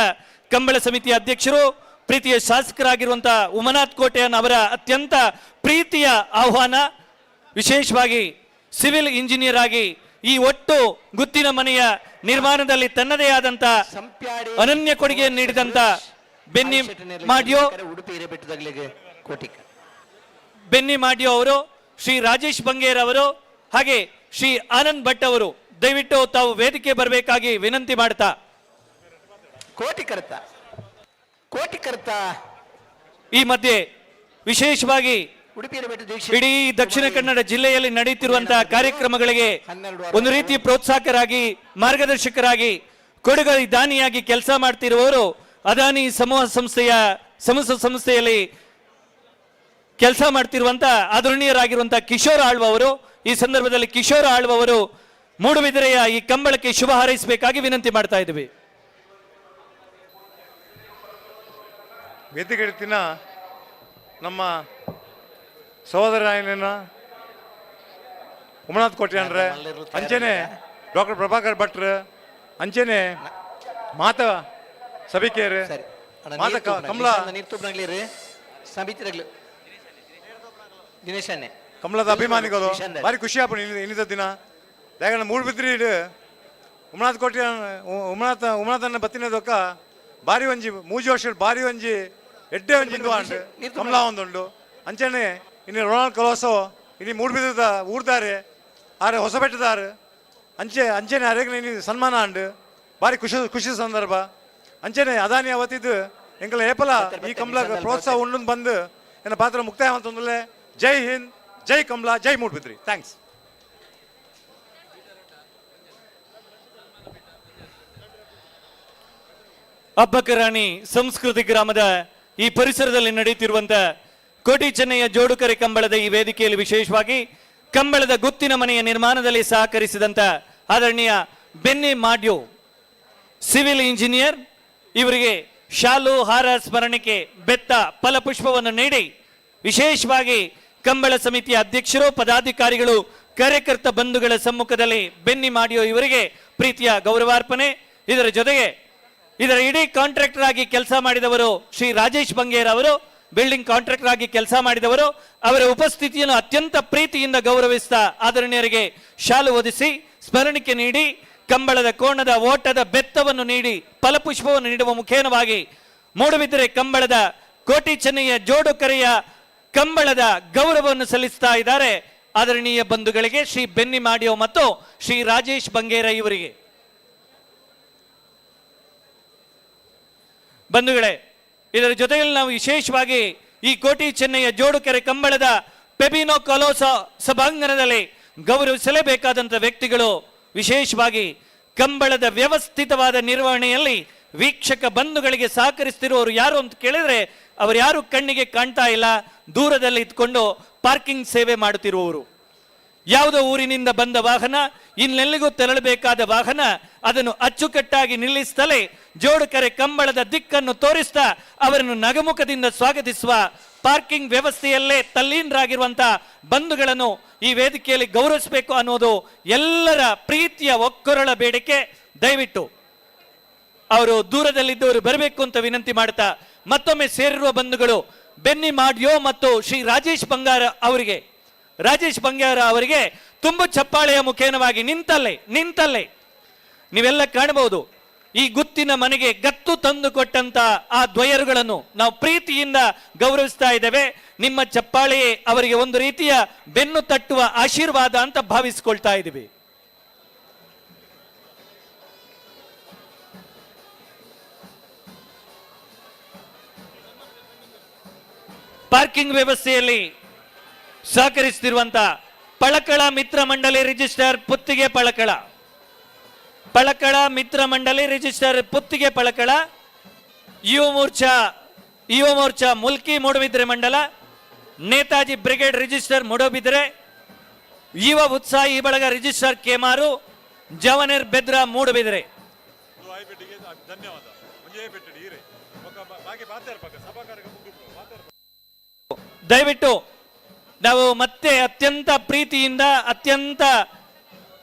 ಕಂಬಳ ಸಮಿತಿಯ ಅಧ್ಯಕ್ಷರು, ಪ್ರೀತಿಯ ಶಾಸಕರಾಗಿರುವಂತಹ ಉಮನಾಥ್ ಕೋಟೆಯನ್ ಅವರ ಅತ್ಯಂತ ಪ್ರೀತಿಯ ಆಹ್ವಾನ. ವಿಶೇಷವಾಗಿ ಸಿವಿಲ್ ಇಂಜಿನಿಯರ್ ಆಗಿ ಈ ಒಟ್ಟು ಗುತ್ತಿನ ಮನೆಯ ನಿರ್ಮಾಣದಲ್ಲಿ ತನ್ನದೇ ಆದಂತ ಅನನ್ಯ ಕೊಡುಗೆಯನ್ನು ನೀಡಿದಂತ ಬೆನ್ನಿ ಮಾಡಿಯೋ ಅವರು, ಶ್ರೀ ರಾಜೇಶ್ ಬಂಗೇರ್ ಅವರು, ಹಾಗೆ ಶ್ರೀ ಆನಂದ್ ಭಟ್ ಅವರು ದಯವಿಟ್ಟು ತಾವು ವೇದಿಕೆ ಬರಬೇಕಾಗಿ ವಿನಂತಿ ಮಾಡ್ತಾ, ಕೋಟಿ ಕರ್ತ ಈ ಮಧ್ಯೆ ವಿಶೇಷವಾಗಿ ಇಡೀ ದಕ್ಷಿಣ ಕನ್ನಡ ಜಿಲ್ಲೆಯಲ್ಲಿ ನಡೆಯುತ್ತಿರುವಂತಹ ಕಾರ್ಯಕ್ರಮಗಳಿಗೆ ಒಂದು ರೀತಿ ಪ್ರೋತ್ಸಾಹಕರಾಗಿ, ಮಾರ್ಗದರ್ಶಕರಾಗಿ, ಕೊಡುಗೈ ದಾನಿಯಾಗಿ ಕೆಲಸ ಮಾಡ್ತಿರುವವರು ಅದಾನಿ ಸಮೂಹ ಸಂಸ್ಥೆಯಲ್ಲಿ ಕೆಲಸ ಮಾಡ್ತಿರುವಂತಹ ಆದರಣೀಯರಾಗಿರುವಂತಹ ಕಿಶೋರ್ ಆಳ್ವ ಅವರು. ಈ ಸಂದರ್ಭದಲ್ಲಿ ಕಿಶೋರ್ ಆಳ್ವ ಅವರು ಮೂಡುಬಿದಿರೆಯ ಈ ಕಂಬಳಕ್ಕೆ ಶುಭ ಹಾರೈಸಬೇಕಾಗಿ ವಿನಂತಿ ಮಾಡ್ತಾ ಇದ್ದೀವಿ. ವೇದಿಕೆಡ್ತಿನ ನಮ್ಮ ಸಹೋದರನ ಉಮನಾಥ್ ಕೋಟ್ಯಾನ್ರೆ, ಅಂಚೆನೆ ಡಾಕ್ಟರ್ ಪ್ರಭಾಕರ್ ಭಟ್ರು, ಅಂಚೆನೆ ಮಾತ ಸಭಿಕೇರು, ಮಾತ ಕಮಲ ಕಮಲದ ಅಭಿಮಾನಿಗಳು ಭಾರಿ ಖುಷಿ ಆಪಣ ಇನ್ನಿದ ದಿನ ಯಾಕಂದ್ರೆ ಮೂಡುಬಿದ್ರಿ ಉಮನಾಥನ ಬತ್ತಿನದೊಕ್ಕ ಭಾರಿ ಒಂಜಿ ಮೂಜಿ ವರ್ಷ ಭಾರಿ ಒಂಜಿ ಎಡ್ಡೆ ಒಂಜಿ ಇಂದು ಆಂಡ್ ಕಮಲ ಒಂದುಂಡು ಅಂಚನೆ ಇನ್ನು ರೊನಾಲ್ಡ್ ಕಲೋಸೋ ಇನ್ನು ಮೂಡುಬಿದ್ರದ ಊರ್ದಾರೆ ಆರೆ ಹೊಸಬೆಟ್ಟದಾರು ಅಂಚೆನೆ ಅರೆಗೆ ಇನ್ನು ಸನ್ಮಾನ ಅಂಡ್ ಭಾರಿ ಖುಷಿ ಸಂದರ್ಭ ಅಂಚೆನೆ ಅದಾನಿ ಅವತ್ತಿದ್ದು ಎಂಕಲ ಏಪಲ ಈ ಕಂಬಳ ಪ್ರೋತ್ಸಾಹ ಉಂಡು ಬಂದು ಎನ್ನ ಪಾತ್ರ ಮುಕ್ತಾಯ ಅಂತಂದ್ರೆ ಜೈ ಹಿಂದ್, ಜೈ ಕಂಬಳ, ಜೈ ಮೂಡುಬಿದ್ರಿ. ಥ್ಯಾಂಕ್ಸ್. ಅಬ್ಬಕರಾಣಿ ಸಂಸ್ಕೃತಿ ಗ್ರಾಮದ ಈ ಪರಿಸರದಲ್ಲಿ ನಡೆಯುತ್ತಿರುವಂತ ಕೋಟಿ ಚೆನ್ನಯ್ಯ ಜೋಡುಕರೆ ಕಂಬಳದ ಈ ವೇದಿಕೆಯಲ್ಲಿ ವಿಶೇಷವಾಗಿ ಕಂಬಳದ ಗುತ್ತಿನ ಮನೆಯ ನಿರ್ಮಾಣದಲ್ಲಿ ಸಹಕರಿಸಿದಂತ ಆದರಣೀಯ ಬೆನ್ನಿ ಮಾಡ್ಯೋ ಸಿವಿಲ್ ಇಂಜಿನಿಯರ್ ಇವರಿಗೆ ಶಾಲು ಹಾರ ಸ್ಮರಣೆಗೆ ಬೆತ್ತ ಫಲಪುಷ್ಪವನ್ನು ನೀಡಿ ವಿಶೇಷವಾಗಿ ಕಂಬಳ ಸಮಿತಿಯ ಅಧ್ಯಕ್ಷರು, ಪದಾಧಿಕಾರಿಗಳು, ಕಾರ್ಯಕರ್ತ ಬಂಧುಗಳ ಸಮ್ಮುಖದಲ್ಲಿ ಬೆನ್ನಿ ಮಾಡಿಯೋ ಇವರಿಗೆ ಪ್ರೀತಿಯ ಗೌರವಾರ್ಪಣೆ. ಇದರ ಜೊತೆಗೆ ಇದರ ಇಡೀ ಕಾಂಟ್ರಾಕ್ಟರ್ ಆಗಿ ಕೆಲಸ ಮಾಡಿದವರು ಶ್ರೀ ರಾಜೇಶ್ ಬಂಗೇರ್ ಅವರು, ಬಿಲ್ಡಿಂಗ್ ಕಾಂಟ್ರಾಕ್ಟರ್ ಆಗಿ ಕೆಲಸ ಮಾಡಿದವರು, ಅವರ ಉಪಸ್ಥಿತಿಯನ್ನು ಅತ್ಯಂತ ಪ್ರೀತಿಯಿಂದ ಗೌರವಿಸ್ತಾ ಆದರಣೀಯರಿಗೆ ಶಾಲು ಹೊದಿಸಿ ಸ್ಮರಣಿಕೆ ನೀಡಿ ಕಂಬಳದ ಕೋಣದ ಓಟದ ಬೆತ್ತವನ್ನು ನೀಡಿ ಫಲಪುಷ್ಪವನ್ನು ನೀಡುವ ಮುಖೇನವಾಗಿ ಮೂಡುಬಿದಿರೆ ಕಂಬಳದ ಕೋಟಿ ಚೆನ್ನಯ್ಯ ಜೋಡುಕರೆಯ ಕಂಬಳದ ಗೌರವವನ್ನು ಸಲ್ಲಿಸ್ತಾ ಇದ್ದಾರೆ. ಆದರಣೀಯ ಬಂಧುಗಳಿಗೆ, ಶ್ರೀ ಬೆನ್ನಿ ಮಾಡಿಯೋ ಮತ್ತು ಶ್ರೀ ರಾಜೇಶ್ ಬಂಗೇರ ಇವರಿಗೆ. ಬಂಧುಗಳೇ, ಇದರ ಜೊತೆಯಲ್ಲಿ ನಾವು ವಿಶೇಷವಾಗಿ ಈ ಕೋಟಿ ಚೆನ್ನಯ್ಯ ಜೋಡುಕೆರೆ ಕಂಬಳದ ಪೆಬಿನೋ ಕಲೋಸ ಸಭಾಂಗಣದಲ್ಲಿ ಗೌರವಿಸಲೇಬೇಕಾದಂಥ ವ್ಯಕ್ತಿಗಳು, ವಿಶೇಷವಾಗಿ ಕಂಬಳದ ವ್ಯವಸ್ಥಿತವಾದ ನಿರ್ವಹಣೆಯಲ್ಲಿ ವೀಕ್ಷಕ ಬಂಧುಗಳಿಗೆ ಸಹಕರಿಸ್ತಿರುವವರು ಯಾರು ಅಂತ ಕೇಳಿದ್ರೆ ಅವರು ಯಾರು ಕಣ್ಣಿಗೆ ಕಾಣ್ತಾ ಇಲ್ಲ, ದೂರದಲ್ಲಿ ಇದ್ಕೊಂಡು ಪಾರ್ಕಿಂಗ್ ಸೇವೆ ಮಾಡುತ್ತಿರುವವರು. ಯಾವುದೋ ಊರಿನಿಂದ ಬಂದ ವಾಹನ, ಇನ್ನೆಲ್ಲಿಗೂ ತೆರಳಬೇಕಾದ ವಾಹನ, ಅದನ್ನು ಅಚ್ಚುಕಟ್ಟಾಗಿ ನಿಲ್ಲಿಸ್ತಲೇ ಜೋಡುಕೆರೆ ಕಂಬಳದ ದಿಕ್ಕನ್ನು ತೋರಿಸ್ತಾ ಅವರನ್ನು ನಗಮುಖದಿಂದ ಸ್ವಾಗತಿಸುವ ಪಾರ್ಕಿಂಗ್ ವ್ಯವಸ್ಥೆಯಲ್ಲೇ ತಲ್ಲೀನರಾಗಿರುವಂತಹ ಬಂಧುಗಳನ್ನು ಈ ವೇದಿಕೆಯಲ್ಲಿ ಗೌರವಿಸಬೇಕು ಅನ್ನೋದು ಎಲ್ಲರ ಪ್ರೀತಿಯ ಒಕ್ಕೊರಳ ಬೇಡಿಕೆ. ದಯವಿಟ್ಟು ಅವರು ದೂರದಲ್ಲಿದ್ದವರು ಬರಬೇಕು ಅಂತ ವಿನಂತಿ ಮಾಡ್ತಾ, ಮತ್ತೊಮ್ಮೆ ಸೇರಿರುವ ಬಂಧುಗಳು ಬೆನ್ನಿ ಮಾಡಿಯೋ ಮತ್ತು ಶ್ರೀ ರಾಜೇಶ್ ಬಂಗಾರ ಅವರಿಗೆ ತುಂಬು ಚಪ್ಪಾಳೆಯ ಮುಖೇನವಾಗಿ ನಿಂತಲ್ಲೇ ನೀವೆಲ್ಲ ಕಾಣಬಹುದು. ಈ ಗುತ್ತಿನ ಮನೆಗೆ ಗತ್ತು ತಂದು ಕೊಟ್ಟಂತ ಆ ದ್ವಯರುಗಳನ್ನು ನಾವು ಪ್ರೀತಿಯಿಂದ ಗೌರವಿಸ್ತಾ ಇದ್ದೇವೆ. ನಿಮ್ಮ ಚಪ್ಪಾಳೆಯೇ ಅವರಿಗೆ ಒಂದು ರೀತಿಯ ಬೆನ್ನು ತಟ್ಟುವ ಆಶೀರ್ವಾದ ಅಂತ ಭಾವಿಸಿಕೊಳ್ತಾ ಇದ್ದೀವಿ. ಪಾರ್ಕಿಂಗ್ ವ್ಯವಸ್ಥೆಯಲ್ಲಿ ಸಹಕರಿಸುತ್ತಿರುವಂತ ಪಳಕಳ ಮಿತ್ರ ಮಂಡಳಿ ರಿಜಿಸ್ಟರ್ ಪುತ್ತಿಗೆ ಪಳಕಳ ಮಿತ್ರ ಮಂಡಳಿ ರಿಜಿಸ್ಟರ್ ಪುತ್ತಿಗೆ ಪಳಕಳ, ಯುವ ಮೋರ್ಚಾ ಮುಲ್ಕಿ ಮೂಡುಬಿದ್ರೆ ಮಂಡಲ, ನೇತಾಜಿ ಬ್ರಿಗೇಡ್ ರಿಜಿಸ್ಟರ್ ಮೂಡುಬಿದ್ರೆ, ಯುವ ಉತ್ಸಾಹಿ ಬಳಗ ರಿಜಿಸ್ಟರ್ ಕೇಮಾರು, ಜವನೇರ್ ಬೆದ್ರ ಮೂಡುಬಿದ್ರೆ. ದಯವಿಟ್ಟು ನಾವು ಮತ್ತೆ ಅತ್ಯಂತ ಪ್ರೀತಿಯಿಂದ, ಅತ್ಯಂತ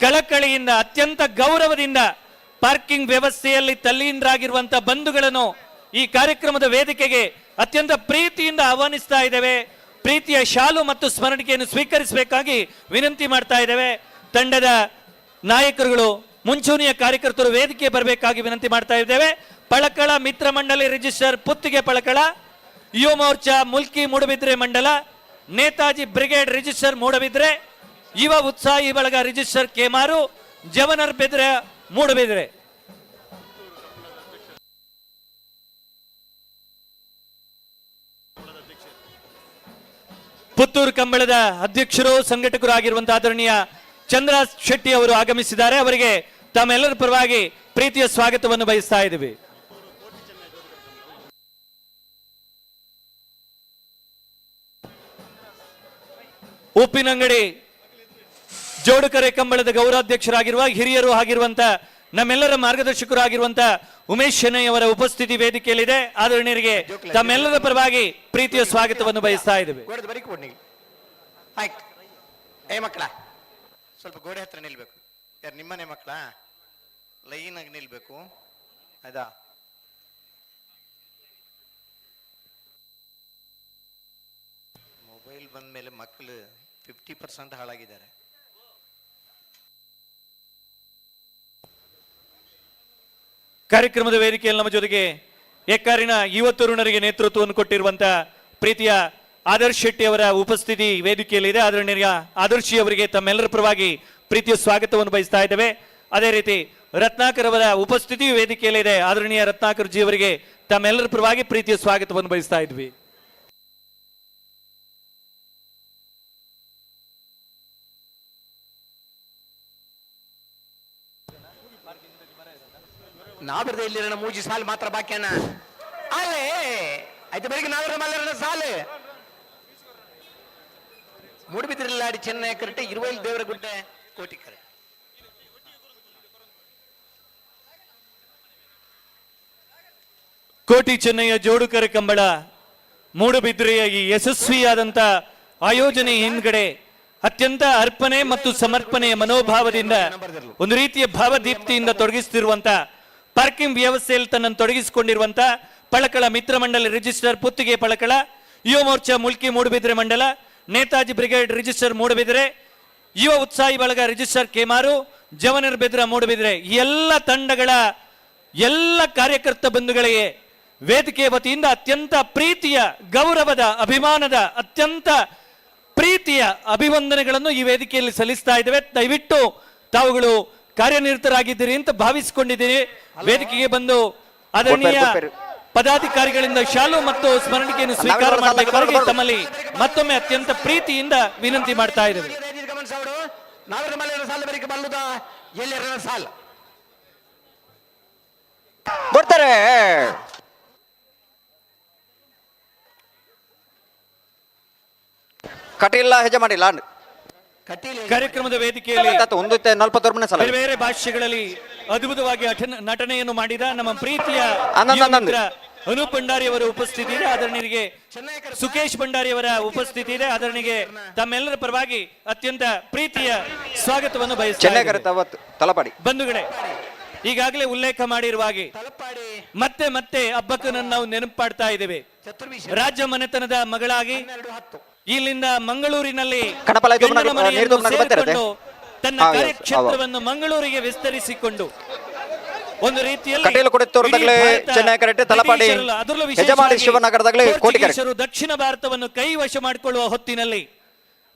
ಕಳಕಳಿಯಿಂದ, ಅತ್ಯಂತ ಗೌರವದಿಂದ ಪಾರ್ಕಿಂಗ್ ವ್ಯವಸ್ಥೆಯಲ್ಲಿ ತಲ್ಲೀನರಾಗಿರುವಂತಹ ಬಂಧುಗಳನ್ನು ಈ ಕಾರ್ಯಕ್ರಮದ ವೇದಿಕೆಗೆ ಅತ್ಯಂತ ಪ್ರೀತಿಯಿಂದ ಆಹ್ವಾನಿಸ್ತಾ ಇದ್ದೇವೆ. ಪ್ರೀತಿಯ ಶಾಲು ಮತ್ತು ಸ್ಮರಣಿಕೆಯನ್ನು ಸ್ವೀಕರಿಸಬೇಕಾಗಿ ವಿನಂತಿ ಮಾಡ್ತಾ ಇದ್ದೇವೆ. ತಂಡದ ನಾಯಕರುಗಳು, ಮುಂಚೂಣಿಯ ಕಾರ್ಯಕರ್ತರು ವೇದಿಕೆ ಬರಬೇಕಾಗಿ ವಿನಂತಿ ಮಾಡ್ತಾ ಇದ್ದೇವೆ. ಪಳಕಳ ಮಿತ್ರ ಮಂಡಳಿ ರಿಜಿಸ್ಟರ್ ಪುತ್ತಿಗೆ ಪಳಕಳ, ಯುವ ಮೋರ್ಚಾ ಮುಲ್ಕಿ ಮೂಡುಬಿದ್ರೆ ಮಂಡಲ, ನೇತಾಜಿ ಬ್ರಿಗೇಡ್ ರಿಜಿಸ್ಟರ್ ಮೂಡುಬಿದ್ರೆ, ಯುವ ಉತ್ಸಾಹಿ ಬಳಗ ರಿಜಿಸ್ಟರ್ ಕೇಮಾರು, ಜವನರ್ ಬೆದ್ರೆ ಮೂಡುಬಿದ್ರೆ. ಪುತ್ತೂರು ಕಂಬಳದ ಅಧ್ಯಕ್ಷರು, ಸಂಘಟಕರು ಆಗಿರುವಂತಹ ಆದರಣೀಯ ಚಂದ್ರ ಶೆಟ್ಟಿ ಅವರು ಆಗಮಿಸಿದ್ದಾರೆ. ಅವರಿಗೆ ತಮ್ಮೆಲ್ಲರ ಪರವಾಗಿ ಪ್ರೀತಿಯ ಸ್ವಾಗತವನ್ನು ಬಯಸ್ತಾ ಇದ್ದೀವಿ. ಉಪ್ಪಿನಂಗಡಿ ಜೋಡುಕೆರೆ ಕಂಬಳದ ಗೌರವಾಧ್ಯಕ್ಷರಾಗಿರುವ ಹಿರಿಯರು ಆಗಿರುವಂತ ನಮ್ಮೆಲ್ಲರ ಮಾರ್ಗದರ್ಶಕರು ಆಗಿರುವಂತ ಉಮೇಶ್ ಶೆಣೈ ಅವರ ಉಪಸ್ಥಿತಿ ವೇದಿಕೆಯಲ್ಲಿದೆ. ಆದರಣೀಯರಿಗೆ ತಮ್ಮೆಲ್ಲರ ಪರವಾಗಿ ಪ್ರೀತಿಯ ಸ್ವಾಗತವನ್ನು ಬಯಸ್ತಾ ಇದ್ದೇವೆ. ಮಕ್ಕಳ ಸ್ವಲ್ಪ ಗೋಡೆ ಹತ್ರ ನಿಲ್ಬೇಕು. ಯಾರು ನಿಮ್ಮನೆ ಮಕ್ಕಳ ಲೈನ್ ಆಗಿ ನಿಲ್ಬೇಕು. ಆಯ್ತಾ? ಮೊಬೈಲ್ ಬಂದ ಮೇಲೆ ಮಕ್ಕಳು 50% ಹಾಳಾಗಿದ್ದಾರೆ. ಕಾರ್ಯಕ್ರಮದ ವೇದಿಕೆಯಲ್ಲಿ ನಮ್ಮ ಜೊತೆಗೆ ಎಕ್ಕಾರಿನ ಯುವ ತರುಣರಿಗೆ ನೇತೃತ್ವವನ್ನು ಕೊಟ್ಟಿರುವಂತಹ ಪ್ರೀತಿಯ ಆದರ್ಶ್ ಶೆಟ್ಟಿ ಅವರ ಉಪಸ್ಥಿತಿ ವೇದಿಕೆಯಲ್ಲಿದೆ. ಆದರಣೀಯ ಆದರ್ಶಿ ಅವರಿಗೆ ತಮ್ಮೆಲ್ಲರ ಪರವಾಗಿ ಪ್ರೀತಿಯ ಸ್ವಾಗತವನ್ನು ಬಯಸ್ತಾ ಇದ್ದೇವೆ. ಅದೇ ರೀತಿ ರತ್ನಾಕರ್ ಅವರ ಉಪಸ್ಥಿತಿಯು ವೇದಿಕೆಯಲ್ಲಿದೆ. ಆದರಣೀಯ ರತ್ನಾಕರ್ ಜಿ ಅವರಿಗೆ ತಮ್ಮೆಲ್ಲರ ಪರವಾಗಿ ಪ್ರೀತಿಯ ಸ್ವಾಗತವನ್ನು ಬಯಸ್ತಾ ಇದ್ವಿ. ನಾವಿರದ ಇಲ್ಲಿರೋಣ ಮೂಜಿ ಸಾಲು ಮಾತ್ರ ಬಾಕ್ಯನ ಅಲ್ಲೇ ಆಯ್ತು. ಬೆಳಿಗ್ಗೆ ನಾವಿರ ಮಲ್ಲರಣ ಸಾಲು ಮೂಡುಬಿದ್ರಿಲ್ಲಾಡಿ ಚೆನ್ನೈ ಕರೆಕ್ಟ್ 20 ದೇವರ ಗುಡ್ಡೆ ಕೋಟಿಕರೆ. ಕೋಟಿ ಚೆನ್ನಯ್ಯ ಜೋಡುಕೆರೆ ಕಂಬಳ ಮೂಡುಬಿದ್ರೆಯ ಈ ಯಶಸ್ವಿಯಾದಂತ ಆಯೋಜನೆ ಹಿಂದ್ಗಡೆ ಅತ್ಯಂತ ಅರ್ಪಣೆ ಮತ್ತು ಸಮರ್ಪಣೆಯ ಮನೋಭಾವದಿಂದ ಒಂದು ರೀತಿಯ ಭಾವದೀಪ್ತಿಯಿಂದ ತೊಡಗಿಸುತ್ತಿರುವಂತ ಪಾರ್ಕಿಂಗ್ ವ್ಯವಸ್ಥೆಯಲ್ಲಿ ತನ್ನನ್ನು ತೊಡಗಿಸಿಕೊಂಡಿರುವಂತ ಪಳಕಳ ಮಿತ್ರ ಮಂಡಳಿ ರಿಜಿಸ್ಟರ್ ಪುತ್ತಿಗೆ ಪಳಕಳ, ಯುವ ಮೋರ್ಚಾ ಮುಲ್ಕಿ ಮೂಡುಬಿದ್ರೆ ಮಂಡಲ, ನೇತಾಜಿ ಬ್ರಿಗೇಡ್ ರಿಜಿಸ್ಟರ್ ಮೂಡುಬಿದ್ರೆ, ಯುವ ಉತ್ಸಾಹಿ ಬಳಗ ರಿಜಿಸ್ಟರ್ ಕೇಮಾರು, ಜವನರ್ ಬೆದ್ರ ಮೂಡುಬಿದ್ರೆ, ಈ ಎಲ್ಲ ತಂಡಗಳ ಎಲ್ಲ ಕಾರ್ಯಕರ್ತ ಬಂಧುಗಳಿಗೆ ವೇದಿಕೆ ವತಿಯಿಂದ ಅತ್ಯಂತ ಪ್ರೀತಿಯ, ಗೌರವದ, ಅಭಿಮಾನದ, ಅತ್ಯಂತ ಪ್ರೀತಿಯ ಅಭಿವಂದನೆಗಳನ್ನು ಈ ವೇದಿಕೆಯಲ್ಲಿ ಸಲ್ಲಿಸ್ತಾ ಇದ್ದೇವೆ. ದಯವಿಟ್ಟು ತಾವುಗಳು ಕಾರ್ಯನಿರತರಾಗಿದ್ದೀರಿ ಅಂತ ಭಾವಿಸಿಕೊಂಡಿದ್ದೀನಿ. ವೇದಿಕೆಗೆ ಬಂದು ಆದರಣೀಯ ಪದಾಧಿಕಾರಿಗಳಿಂದ ಶಾಲು ಮತ್ತು ಸ್ಮರಣಿಕೆಯನ್ನು ಸ್ವೀಕಾರ ಮಾಡಬೇಕಾಗಿ ತಮ್ಮಲ್ಲಿ ಮತ್ತೊಮ್ಮೆ ಅತ್ಯಂತ ಪ್ರೀತಿಯಿಂದ ವಿನಂತಿ ಮಾಡ್ತಾ ಇದ್ದೇವೆ. ಬರ್ತಾರೆ ಕಟಿಲ್ಲ ಹೆಜ್ಜೆ ಮಾಡಿಲ್ಲ ಕಾರ್ಯಕ್ರಮದ ವೇದಿಕೆಯಲ್ಲಿ ಒಂದು 40 ಸಲ ಬೇರೆ ಬೇರೆ ಭಾಷೆಗಳಲ್ಲಿ ಅದ್ಭುತವಾಗಿ ನಟನೆಯನ್ನು ಮಾಡಿದ ನಮ್ಮ ಪ್ರೀತಿಯ ಅನೂಪ್ ಭಂಡಾರಿ ಅವರ ಉಪಸ್ಥಿತಿ ಇದೆ. ಆದರಣೀಯರಿಗೆ ಸುಕೇಶ್ ಭಂಡಾರಿ ಅವರ ಉಪಸ್ಥಿತಿ ಇದೆ. ಆದರಣೀಯರಿಗೆ ತಮ್ಮೆಲ್ಲರ ಪರವಾಗಿ ಅತ್ಯಂತ ಪ್ರೀತಿಯ ಸ್ವಾಗತವನ್ನು ತಲಪಾಡಿ ಬಂಧುಗಳೇ, ಈಗಾಗಲೇ ಉಲ್ಲೇಖ ಮಾಡಿರುವ ಹಾಗೆ ಮತ್ತೆ ಮತ್ತೆ ಹಬ್ಬಕ್ಕನನ್ನು ನಾವು ನೆನಪು ಮಾಡ್ತಾ ಇದ್ದೇವೆ. ರಾಜ್ಯ ಮನೆತನದ ಮಗಳಾಗಿ ಇಲ್ಲಿಂದ ಮಂಗಳೂರಿನಲ್ಲಿ ಸೇರಿಕೊಂಡು ತನ್ನ ಕಾರ್ಯಕ್ಷೇತ್ರವನ್ನು ಮಂಗಳೂರಿಗೆ ವಿಸ್ತರಿಸಿಕೊಂಡು ಒಂದು ರೀತಿಯಲ್ಲಿ ದಕ್ಷಿಣ ಭಾರತವನ್ನು ಕೈವಶ ಮಾಡಿಕೊಳ್ಳುವ ಹೊತ್ತಿನಲ್ಲಿ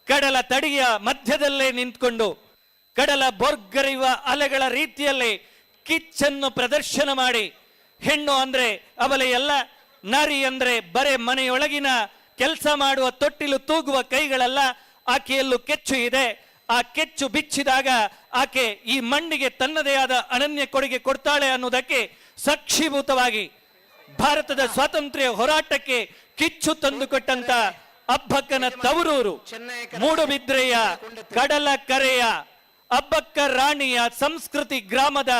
ಕಡಲ ತಡಿಯ ಮಧ್ಯದಲ್ಲೇ ನಿಂತ್ಕೊಂಡು ಕಡಲ ಬೊರ್ಗರಿಯುವ ಅಲೆಗಳ ರೀತಿಯಲ್ಲಿ ಕಿಚ್ಚನ್ನು ಪ್ರದರ್ಶನ ಮಾಡಿ, ಹೆಣ್ಣು ಅಂದ್ರೆ ಅವಳೆಯಲ್ಲ, ನಾರಿ ಅಂದ್ರೆ ಬರೇ ಮನೆಯೊಳಗಿನ ಕೆಲಸ ಮಾಡುವ ತೊಟ್ಟಿಲು ತೂಗುವ ಕೈಗಳಲ್ಲ, ಆಕೆಯಲ್ಲೂ ಕೆಚ್ಚು ಇದೆ. ಆ ಕೆಚ್ಚು ಬಿಚ್ಚಿದಾಗ ಆಕೆ ಈ ಮಣ್ಣಿಗೆ ತನ್ನದೇ ಆದ ಅನನ್ಯ ಕೊಡುಗೆ ಕೊಡ್ತಾಳೆ ಅನ್ನೋದಕ್ಕೆ ಸಾಕ್ಷೀಭೂತವಾಗಿ ಭಾರತದ ಸ್ವಾತಂತ್ರ್ಯ ಹೋರಾಟಕ್ಕೆ ಕಿಚ್ಚು ತಂದುಕೊಟ್ಟಂತ ಅಬ್ಬಕ್ಕನ ತವರೂರು ಮೂಡುಬಿದ್ರೆಯ ಕಡಲ ಕರೆಯ ಅಬ್ಬಕ್ಕ ರಾಣಿಯ ಸಂಸ್ಕೃತಿ ಗ್ರಾಮದ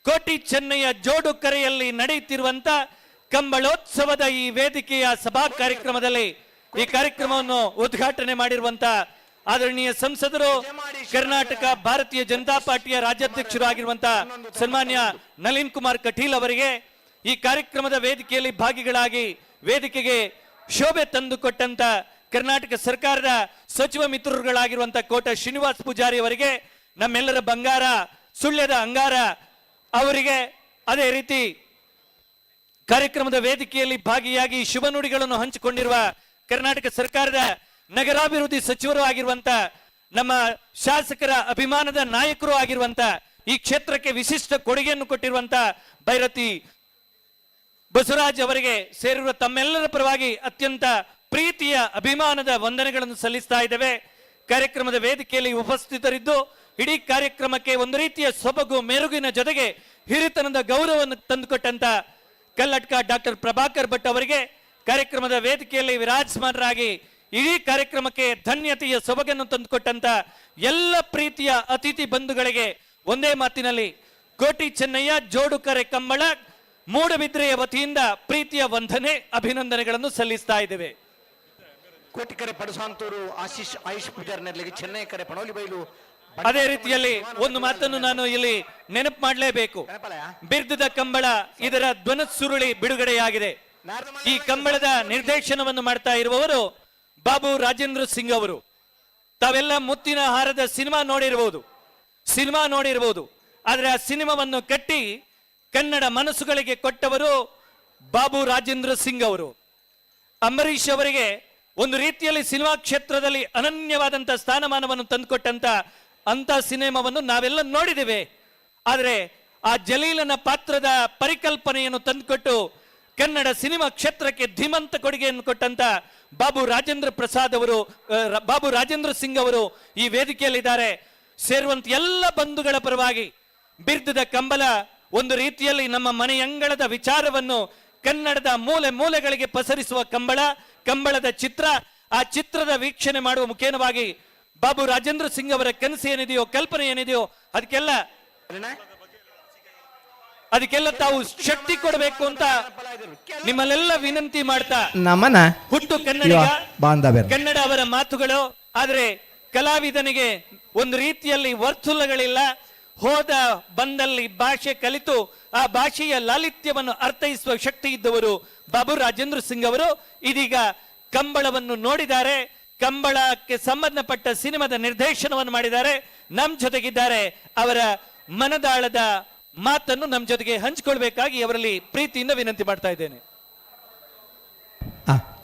ಕೋಟಿ ಚೆನ್ನೈಯ ಜೋಡು ಕರೆಯಲ್ಲಿ ನಡೆಯುತ್ತಿರುವಂತ ಕಂಬಳೋತ್ಸವದ ಈ ವೇದಿಕೆಯ ಸಭಾ ಕಾರ್ಯಕ್ರಮದಲ್ಲಿ ಈ ಕಾರ್ಯಕ್ರಮವನ್ನು ಉದ್ಘಾಟನೆ ಮಾಡಿರುವಂತ ಆದರಣೀಯ ಸಂಸದರು, ಕರ್ನಾಟಕ ಭಾರತೀಯ ಜನತಾ ಪಾರ್ಟಿಯ ರಾಜ್ಯಾಧ್ಯಕ್ಷರು ಆಗಿರುವಂತಹ ಸನ್ಮಾನ್ಯ ನಳಿನ್ ಕುಮಾರ್ ಕಟೀಲ್ ಅವರಿಗೆ, ಈ ಕಾರ್ಯಕ್ರಮದ ವೇದಿಕೆಯಲ್ಲಿ ಭಾಗಿಗಳಾಗಿ ವೇದಿಕೆಗೆ ಶೋಭೆ ತಂದುಕೊಟ್ಟಂತ ಕರ್ನಾಟಕ ಸರ್ಕಾರದ ಸಚಿವ ಮಿತ್ರರುಗಳಾಗಿರುವಂತಹ ಕೋಟ ಶ್ರೀನಿವಾಸ್ ಪೂಜಾರಿ ಅವರಿಗೆ, ನಮ್ಮೆಲ್ಲರ ಬಂಗಾರ ಸುಳ್ಯದ ಅಂಗಾರ ಅವರಿಗೆ, ಅದೇ ರೀತಿ ಕಾರ್ಯಕ್ರಮದ ವೇದಿಕೆಯಲ್ಲಿ ಭಾಗಿಯಾಗಿ ಶುಭ ನುಡಿಗಳನ್ನು ಹಂಚಿಕೊಂಡಿರುವ ಕರ್ನಾಟಕ ಸರ್ಕಾರದ ನಗರಾಭಿವೃದ್ಧಿ ಸಚಿವರು ಆಗಿರುವಂತ ನಮ್ಮ ಶಾಸಕರ ಅಭಿಮಾನದ ನಾಯಕರು ಆಗಿರುವಂತ ಈ ಕ್ಷೇತ್ರಕ್ಕೆ ವಿಶಿಷ್ಟ ಕೊಡುಗೆಯನ್ನು ಕೊಟ್ಟಿರುವಂತ ಭೈರತಿ ಬಸವರಾಜ್ ಅವರಿಗೆ ಸೇರಿರುವ ತಮ್ಮೆಲ್ಲರ ಪರವಾಗಿ ಅತ್ಯಂತ ಪ್ರೀತಿಯ ಅಭಿಮಾನದ ವಂದನೆಗಳನ್ನು ಸಲ್ಲಿಸ್ತಾ ಇದ್ದೇವೆ. ಕಾರ್ಯಕ್ರಮದ ವೇದಿಕೆಯಲ್ಲಿ ಉಪಸ್ಥಿತರಿದ್ದು ಇಡೀ ಕಾರ್ಯಕ್ರಮಕ್ಕೆ ಒಂದು ರೀತಿಯ ಸೊಬಗು ಮೆರುಗಿನ ಜೊತೆಗೆ ಹಿರಿತನದ ಗೌರವವನ್ನು ತಂದುಕೊಟ್ಟಂತ ಕಲ್ಲಡ್ಕ ಡಾಕ್ಟರ್ ಪ್ರಭಾಕರ್ ಭಟ್ ಅವರಿಗೆ, ಕಾರ್ಯಕ್ರಮದ ವೇದಿಕೆಯಲ್ಲಿ ವಿರಾಜಮಾನರಾಗಿ ಇಡೀ ಕಾರ್ಯಕ್ರಮಕ್ಕೆ ಧನ್ಯತೆಯ ಸೊಬಗನ್ನು ತಂದುಕೊಟ್ಟಂತ ಎಲ್ಲ ಪ್ರೀತಿಯ ಅತಿಥಿ ಬಂಧುಗಳಿಗೆ ಒಂದೇ ಮಾತಿನಲ್ಲಿ ಕೋಟಿ ಚೆನ್ನಯ್ಯ ಜೋಡುಕರೆ ಕಂಬಳ ಮೂಡಬಿದ್ರೆಯ ವತಿಯಿಂದ ಪ್ರೀತಿಯ ವಂದನೆ ಅಭಿನಂದನೆಗಳನ್ನು ಸಲ್ಲಿಸ್ತಾ ಇದ್ದೇವೆ. ಕೋಟಿಕೆರೆ ಪಡಸಾಂತೂರು ಆಯುಷ್ ಪೂಜಾರ್ನಲ್ಲಿಗೆ ಚೆನ್ನೈ ಕರೆ ಪಣೋಲಿ ಬೈಲು. ಅದೇ ರೀತಿಯಲ್ಲಿ ಒಂದು ಮಾತನ್ನು ನಾನು ಇಲ್ಲಿ ನೆನಪು ಮಾಡಲೇಬೇಕು. ಬಿರ್ದದ ಕಂಬಳ ಇದರ ಧ್ವನಸುರುಳಿ ಬಿಡುಗಡೆಯಾಗಿದೆ. ಈ ಕಂಬಳದ ನಿರ್ದೇಶನವನ್ನು ಮಾಡ್ತಾ ಇರುವವರು ಬಾಬು ರಾಜೇಂದ್ರ ಸಿಂಗ್ ಅವರು. ತಾವೆಲ್ಲ ಮುತ್ತಿನ ಹಾರದ ಸಿನಿಮಾ ನೋಡಿರಬಹುದು. ಆದ್ರೆ ಆ ಸಿನಿಮಾವನ್ನು ಕಟ್ಟಿ ಕನ್ನಡ ಮನಸ್ಸುಗಳಿಗೆ ಕೊಟ್ಟವರು ಬಾಬು ರಾಜೇಂದ್ರ ಸಿಂಗ್ ಅವರು. ಅಂಬರೀಷ್ ಅವರಿಗೆ ಒಂದು ರೀತಿಯಲ್ಲಿ ಸಿನಿಮಾ ಕ್ಷೇತ್ರದಲ್ಲಿ ಅನನ್ಯವಾದಂತ ಸ್ಥಾನಮಾನವನ್ನು ತಂದುಕೊಟ್ಟಂತ ಅಂತ ಸಿನಿಮಾವನ್ನು ನಾವೆಲ್ಲ ನೋಡಿದ್ದೇವೆ. ಆದರೆ ಆ ಜಲೀಲನ ಪಾತ್ರದ ಪರಿಕಲ್ಪನೆಯನ್ನು ತಂದುಕೊಟ್ಟು ಕನ್ನಡ ಸಿನಿಮಾ ಕ್ಷೇತ್ರಕ್ಕೆ ಧೀಮಂತ ಕೊಡುಗೆಯನ್ನು ಕೊಟ್ಟಂತ ಬಾಬು ರಾಜೇಂದ್ರ ಸಿಂಗ್ ಅವರು ಈ ವೇದಿಕೆಯಲ್ಲಿದ್ದಾರೆ. ಸೇರುವಂತ ಎಲ್ಲ ಬಂಧುಗಳ ಪರವಾಗಿ ಬಿರ್ದದ ಕಂಬಳ ಒಂದು ರೀತಿಯಲ್ಲಿ ನಮ್ಮ ಮನೆಯಂಗಳದ ವಿಚಾರವನ್ನು ಕನ್ನಡದ ಮೂಲೆ ಮೂಲೆಗಳಿಗೆ ಪಸರಿಸುವ ಕಂಬಳದ ಚಿತ್ರ, ಆ ಚಿತ್ರದ ವೀಕ್ಷಣೆ ಮಾಡುವ ಮುಖೇನವಾಗಿ ಬಾಬು ರಾಜೇಂದ್ರ ಸಿಂಗ್ ಅವರ ಕನಸು ಏನಿದೆಯೋ, ಕಲ್ಪನೆ ಏನಿದೆಯೋ ಅದಕ್ಕೆಲ್ಲ ತಾವು ಶಕ್ತಿ ಕೊಡಬೇಕು ಅಂತ ನಿಮ್ಮಲ್ಲೆಲ್ಲ ವಿನಂತಿ ಮಾಡ್ತಾ, ನಮನ ಹುಟ್ಟು ಕನ್ನಡ ಅವರ ಮಾತುಗಳು. ಆದ್ರೆ ಕಲಾವಿದನಿಗೆ ಒಂದು ರೀತಿಯಲ್ಲಿ ವರ್ತುಲಗಳಿಲ್ಲ. ಹೋದ ಬಂದಲ್ಲಿ ಭಾಷೆ ಕಲಿತು ಆ ಭಾಷೆಯ ಲಾಲಿತ್ಯವನ್ನು ಅರ್ಥೈಸುವ ಶಕ್ತಿ ಇದ್ದವರು ಬಾಬು ರಾಜೇಂದ್ರ ಸಿಂಗ್ ಅವರು. ಇದೀಗ ಕಂಬಳವನ್ನು ನೋಡಿದ್ದಾರೆ, ಕಂಬಳಕ್ಕೆ ಸಂಬಂಧಪಟ್ಟ ಸಿನಿಮಾದ ನಿರ್ದೇಶನವನ್ನು ಮಾಡಿದ್ದಾರೆ, ನಮ್ ಜೊತೆಗಿದ್ದಾರೆ. ಅವರ ಮನದಾಳದ ಮಾತನ್ನು ನಮ್ಮ ಜೊತೆಗೆ ಹಂಚಿಕೊಳ್ಬೇಕಾಗಿ ಅವರಲ್ಲಿ ಪ್ರೀತಿಯಿಂದ ವಿನಂತಿ ಮಾಡ್ತಾ ಇದ್ದೇನೆ.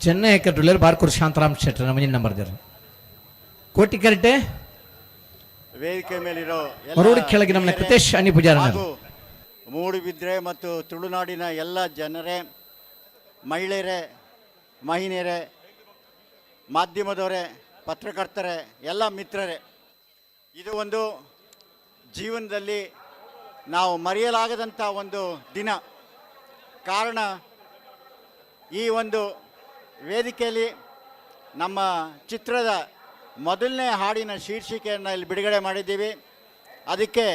ಚೆನ್ನೈ ಕಟ್ಟುಳ್ಳರು ಬಾರ್ಕೂರ್ ಶಾಂತರಾಮ್ ಶೆಟ್ಟರ್ ನಮ್ಮ ನಂಬರ್ ಕೋಟಿಕರಟೆ ವೇದಿಕೆ ಮೇಲಿರೋ ಮರೋಡಿ ಕೆಳಗೆ ನಮ್ಮ ಕೃತೇಶ್ ಅಣಿ ಪೂಜಾರ ಹಾಗೂ ಮೂಡುಬಿದ್ರೆ ಮತ್ತು ತುಳುನಾಡಿನ ಎಲ್ಲ ಜನರೇ, ಮಹಿಳೆಯರೇ, ಮಹಿಳೆಯರೇ, ಮಾಧ್ಯಮದವರೇ, ಪತ್ರಕರ್ತರೇ, ಎಲ್ಲ ಮಿತ್ರರೇ, ಇದು ಒಂದು ಜೀವನದಲ್ಲಿ ನಾವು ಮರೆಯಲಾಗದಂಥ ಒಂದು ದಿನ. ಕಾರಣ ಈ ಒಂದು ವೇದಿಕೆಯಲ್ಲಿ ನಮ್ಮ ಚಿತ್ರದ ಮೊದಲನೇ ಹಾಡಿನ ಶೀರ್ಷಿಕೆಯನ್ನು ಇಲ್ಲಿ ಬಿಡುಗಡೆ ಮಾಡಿದ್ದೀವಿ. ಅದಕ್ಕೆ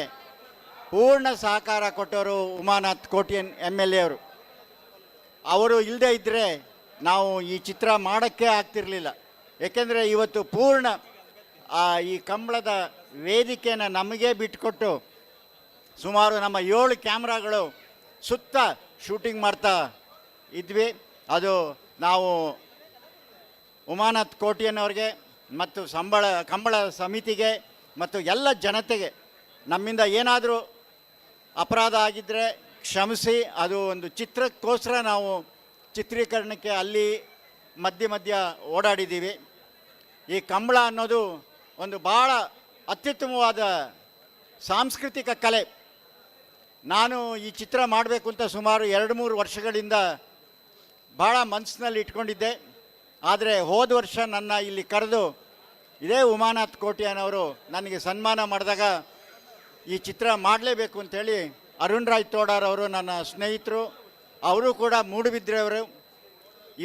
ಪೂರ್ಣ ಸಹಕಾರ ಕೊಟ್ಟವರು ಉಮಾನಾಥ್ ಕೋಟ್ಯನ್ MLA ಅವರು. ಅವರು ಇಲ್ಲದೇ ಇದ್ದರೆ ನಾವು ಈ ಚಿತ್ರ ಮಾಡೋಕ್ಕೆ ಆಗ್ತಿರಲಿಲ್ಲ. ಏಕೆಂದರೆ ಇವತ್ತು ಪೂರ್ಣ ಈ ಕಂಬಳದ ವೇದಿಕೆಯನ್ನು ನಮಗೆ ಬಿಟ್ಟುಕೊಟ್ಟು ಸುಮಾರು ನಮ್ಮ 7 ಕ್ಯಾಮ್ರಾಗಳು ಸುತ್ತ ಶೂಟಿಂಗ್ ಮಾಡ್ತಾ ಇದ್ವಿ. ಅದು ನಾವು ಉಮಾನಾಥ್ ಕೋಟ್ಯನ್ ಅವ್ರಿಗೆ ಮತ್ತು ಕಂಬಳ ಸಮಿತಿಗೆ ಮತ್ತು ಎಲ್ಲ ಜನತೆಗೆ ನಮ್ಮಿಂದ ಏನಾದರೂ ಅಪರಾಧ ಆಗಿದ್ದರೆ ಕ್ಷಮಿಸಿ. ಅದು ಒಂದು ಚಿತ್ರಕ್ಕೋಸ್ಕರ ನಾವು ಚಿತ್ರೀಕರಣಕ್ಕೆ ಅಲ್ಲಿ ಮಧ್ಯ ಓಡಾಡಿದ್ದೀವಿ. ಈ ಕಂಬಳ ಅನ್ನೋದು ಒಂದು ಭಾಳ ಅತ್ಯುತ್ತಮವಾದ ಸಾಂಸ್ಕೃತಿಕ ಕಲೆ. ನಾನು ಈ ಚಿತ್ರ ಮಾಡಬೇಕು ಅಂತ ಸುಮಾರು 2-3 ವರ್ಷಗಳಿಂದ ಭಾಳ ಮನಸ್ಸಿನಲ್ಲಿ ಇಟ್ಕೊಂಡಿದ್ದೆ. ಆದರೆ ಹೋದ ವರ್ಷ ನನ್ನ ಇಲ್ಲಿ ಕರೆದು ಇದೇ ಉಮಾನಾಥ್ ಕೋಟ್ಯಾನವರು ನನಗೆ ಸನ್ಮಾನ ಮಾಡಿದಾಗ ಈ ಚಿತ್ರ ಮಾಡಲೇಬೇಕು ಅಂಥೇಳಿ ಅರುಣ್ ರಾಯ್ ತೋಡಾರ್ ಅವರು ನನ್ನ ಸ್ನೇಹಿತರು, ಅವರು ಕೂಡ ಮೂಡುಬಿದ್ರೆಯವರು,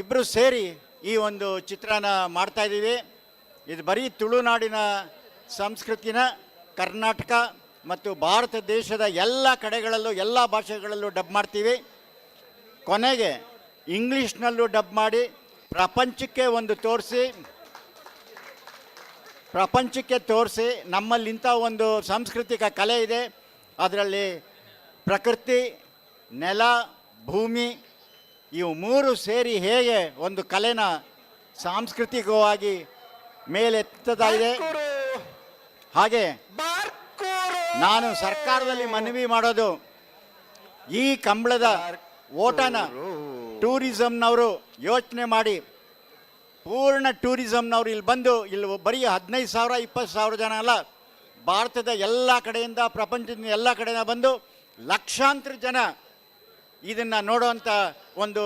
ಇಬ್ಬರು ಸೇರಿ ಈ ಒಂದು ಚಿತ್ರನ ಮಾಡ್ತಾಯಿದ್ದೀವಿ. ಇದು ಬರೀ ತುಳುನಾಡಿನ ಸಂಸ್ಕೃತಿನ ಕರ್ನಾಟಕ ಮತ್ತು ಭಾರತ ದೇಶದ ಎಲ್ಲ ಕಡೆಗಳಲ್ಲೂ ಎಲ್ಲ ಭಾಷೆಗಳಲ್ಲೂ ಡಬ್ ಮಾಡ್ತೀವಿ. ಕೊನೆಗೆ ಇಂಗ್ಲೀಷ್ನಲ್ಲೂ ಡಬ್ ಮಾಡಿ ಪ್ರಪಂಚಕ್ಕೆ ತೋರಿಸಿ ನಮ್ಮಲ್ಲಿಂಥ ಒಂದು ಸಾಂಸ್ಕೃತಿಕ ಕಲೆ ಇದೆ. ಅದರಲ್ಲಿ ಪ್ರಕೃತಿ, ನೆಲ, ಭೂಮಿ ಇವು 3 ಸೇರಿ ಹೇಗೆ ಒಂದು ಕಲೆನ ಸಾಂಸ್ಕೃತಿಕವಾಗಿ ಮೇಲೆತ್ತುತ್ತಾ ಇದೆ. ಹಾಗೆ ನಾನು ಸರ್ಕಾರದಲ್ಲಿ ಮನವಿ ಮಾಡೋದು, ಈ ಕಂಬಳದ ಓಟನ ಟೂರಿಸಮ್ನವರು ಯೋಚನೆ ಮಾಡಿ ಪೂರ್ಣ ಟೂರಿಸಮ್ನವರು ಇಲ್ಲಿ ಬಂದು ಇಲ್ಲಿ ಬರೀ 15,000-20,000 ಜನ ಅಲ್ಲ, ಭಾರತದ ಎಲ್ಲ ಕಡೆಯಿಂದ, ಪ್ರಪಂಚದ ಎಲ್ಲ ಕಡೆಯಿಂದ ಬಂದು ಲಕ್ಷಾಂತರ ಜನ ಇದನ್ನು ನೋಡುವಂಥ ಒಂದು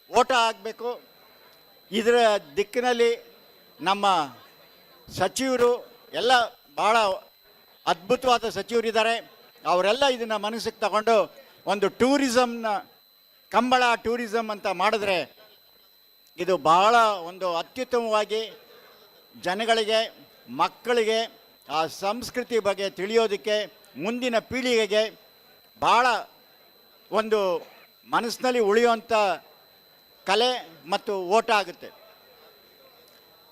ಓಟ ಆಗಬೇಕು. ಇದರ ದಿಕ್ಕಿನಲ್ಲಿ ನಮ್ಮ ಸಚಿವರು ಎಲ್ಲ ಭಾಳ ಅದ್ಭುತವಾದ ಸಚಿವರಿದ್ದಾರೆ. ಅವರೆಲ್ಲ ಇದನ್ನು ಮನಸ್ಸಿಗೆ ತಗೊಂಡು ಒಂದು ಟೂರಿಸಮ್ನ ಕಂಬಳ ಟೂರಿಸಮ್ ಅಂತ ಮಾಡಿದ್ರೆ ಇದು ಬಹಳ ಒಂದು ಅತ್ಯುತ್ತಮವಾಗಿ ಜನಗಳಿಗೆ, ಮಕ್ಕಳಿಗೆ ಆ ಸಂಸ್ಕೃತಿ ಬಗ್ಗೆ ತಿಳಿಯೋದಕ್ಕೆ, ಮುಂದಿನ ಪೀಳಿಗೆಗೆ ಭಾಳ ಒಂದು ಮನಸ್ಸಿನಲ್ಲಿ ಉಳಿಯುವಂಥ ಕಲೆ ಮತ್ತು ಓಟ ಆಗುತ್ತೆ.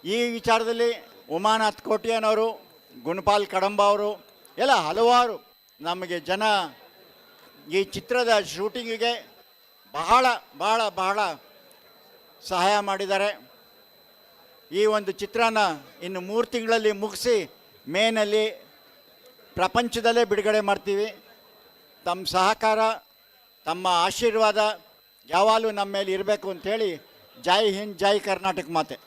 ಈ ವಿಚಾರದಲ್ಲಿ ಉಮಾನಾಥ್ ಕೋಟ್ಯಾನವರು, ಗುಣಪಾಲ್ ಕಡಂಬ ಅವರು ಎಲ್ಲ ಹಲವಾರು ನಮಗೆ ಜನ ಈ ಚಿತ್ರದ ಶೂಟಿಂಗಿಗೆ ಬಹಳ ಬಹಳ ಬಹಳ ಸಹಾಯ ಮಾಡಿದ್ದಾರೆ. ಈ ಒಂದು ಚಿತ್ರನ ಇನ್ನು 3 ತಿಂಗಳಲ್ಲಿ ಮುಗಿಸಿ ಮೇನಲ್ಲಿ ಪ್ರಪಂಚದಲ್ಲೇ ಬಿಡುಗಡೆ ಮಾಡ್ತೀವಿ. ತಮ್ಮ ಸಹಕಾರ, ತಮ್ಮ ಆಶೀರ್ವಾದ ಯಾವಾಗಲೂ ನಮ್ಮ ಮೇಲೆ ಇರಬೇಕು ಅಂಥೇಳಿ ಜೈ ಹಿಂದ್, ಜೈ ಕರ್ನಾಟಕ ಮಾತೆ.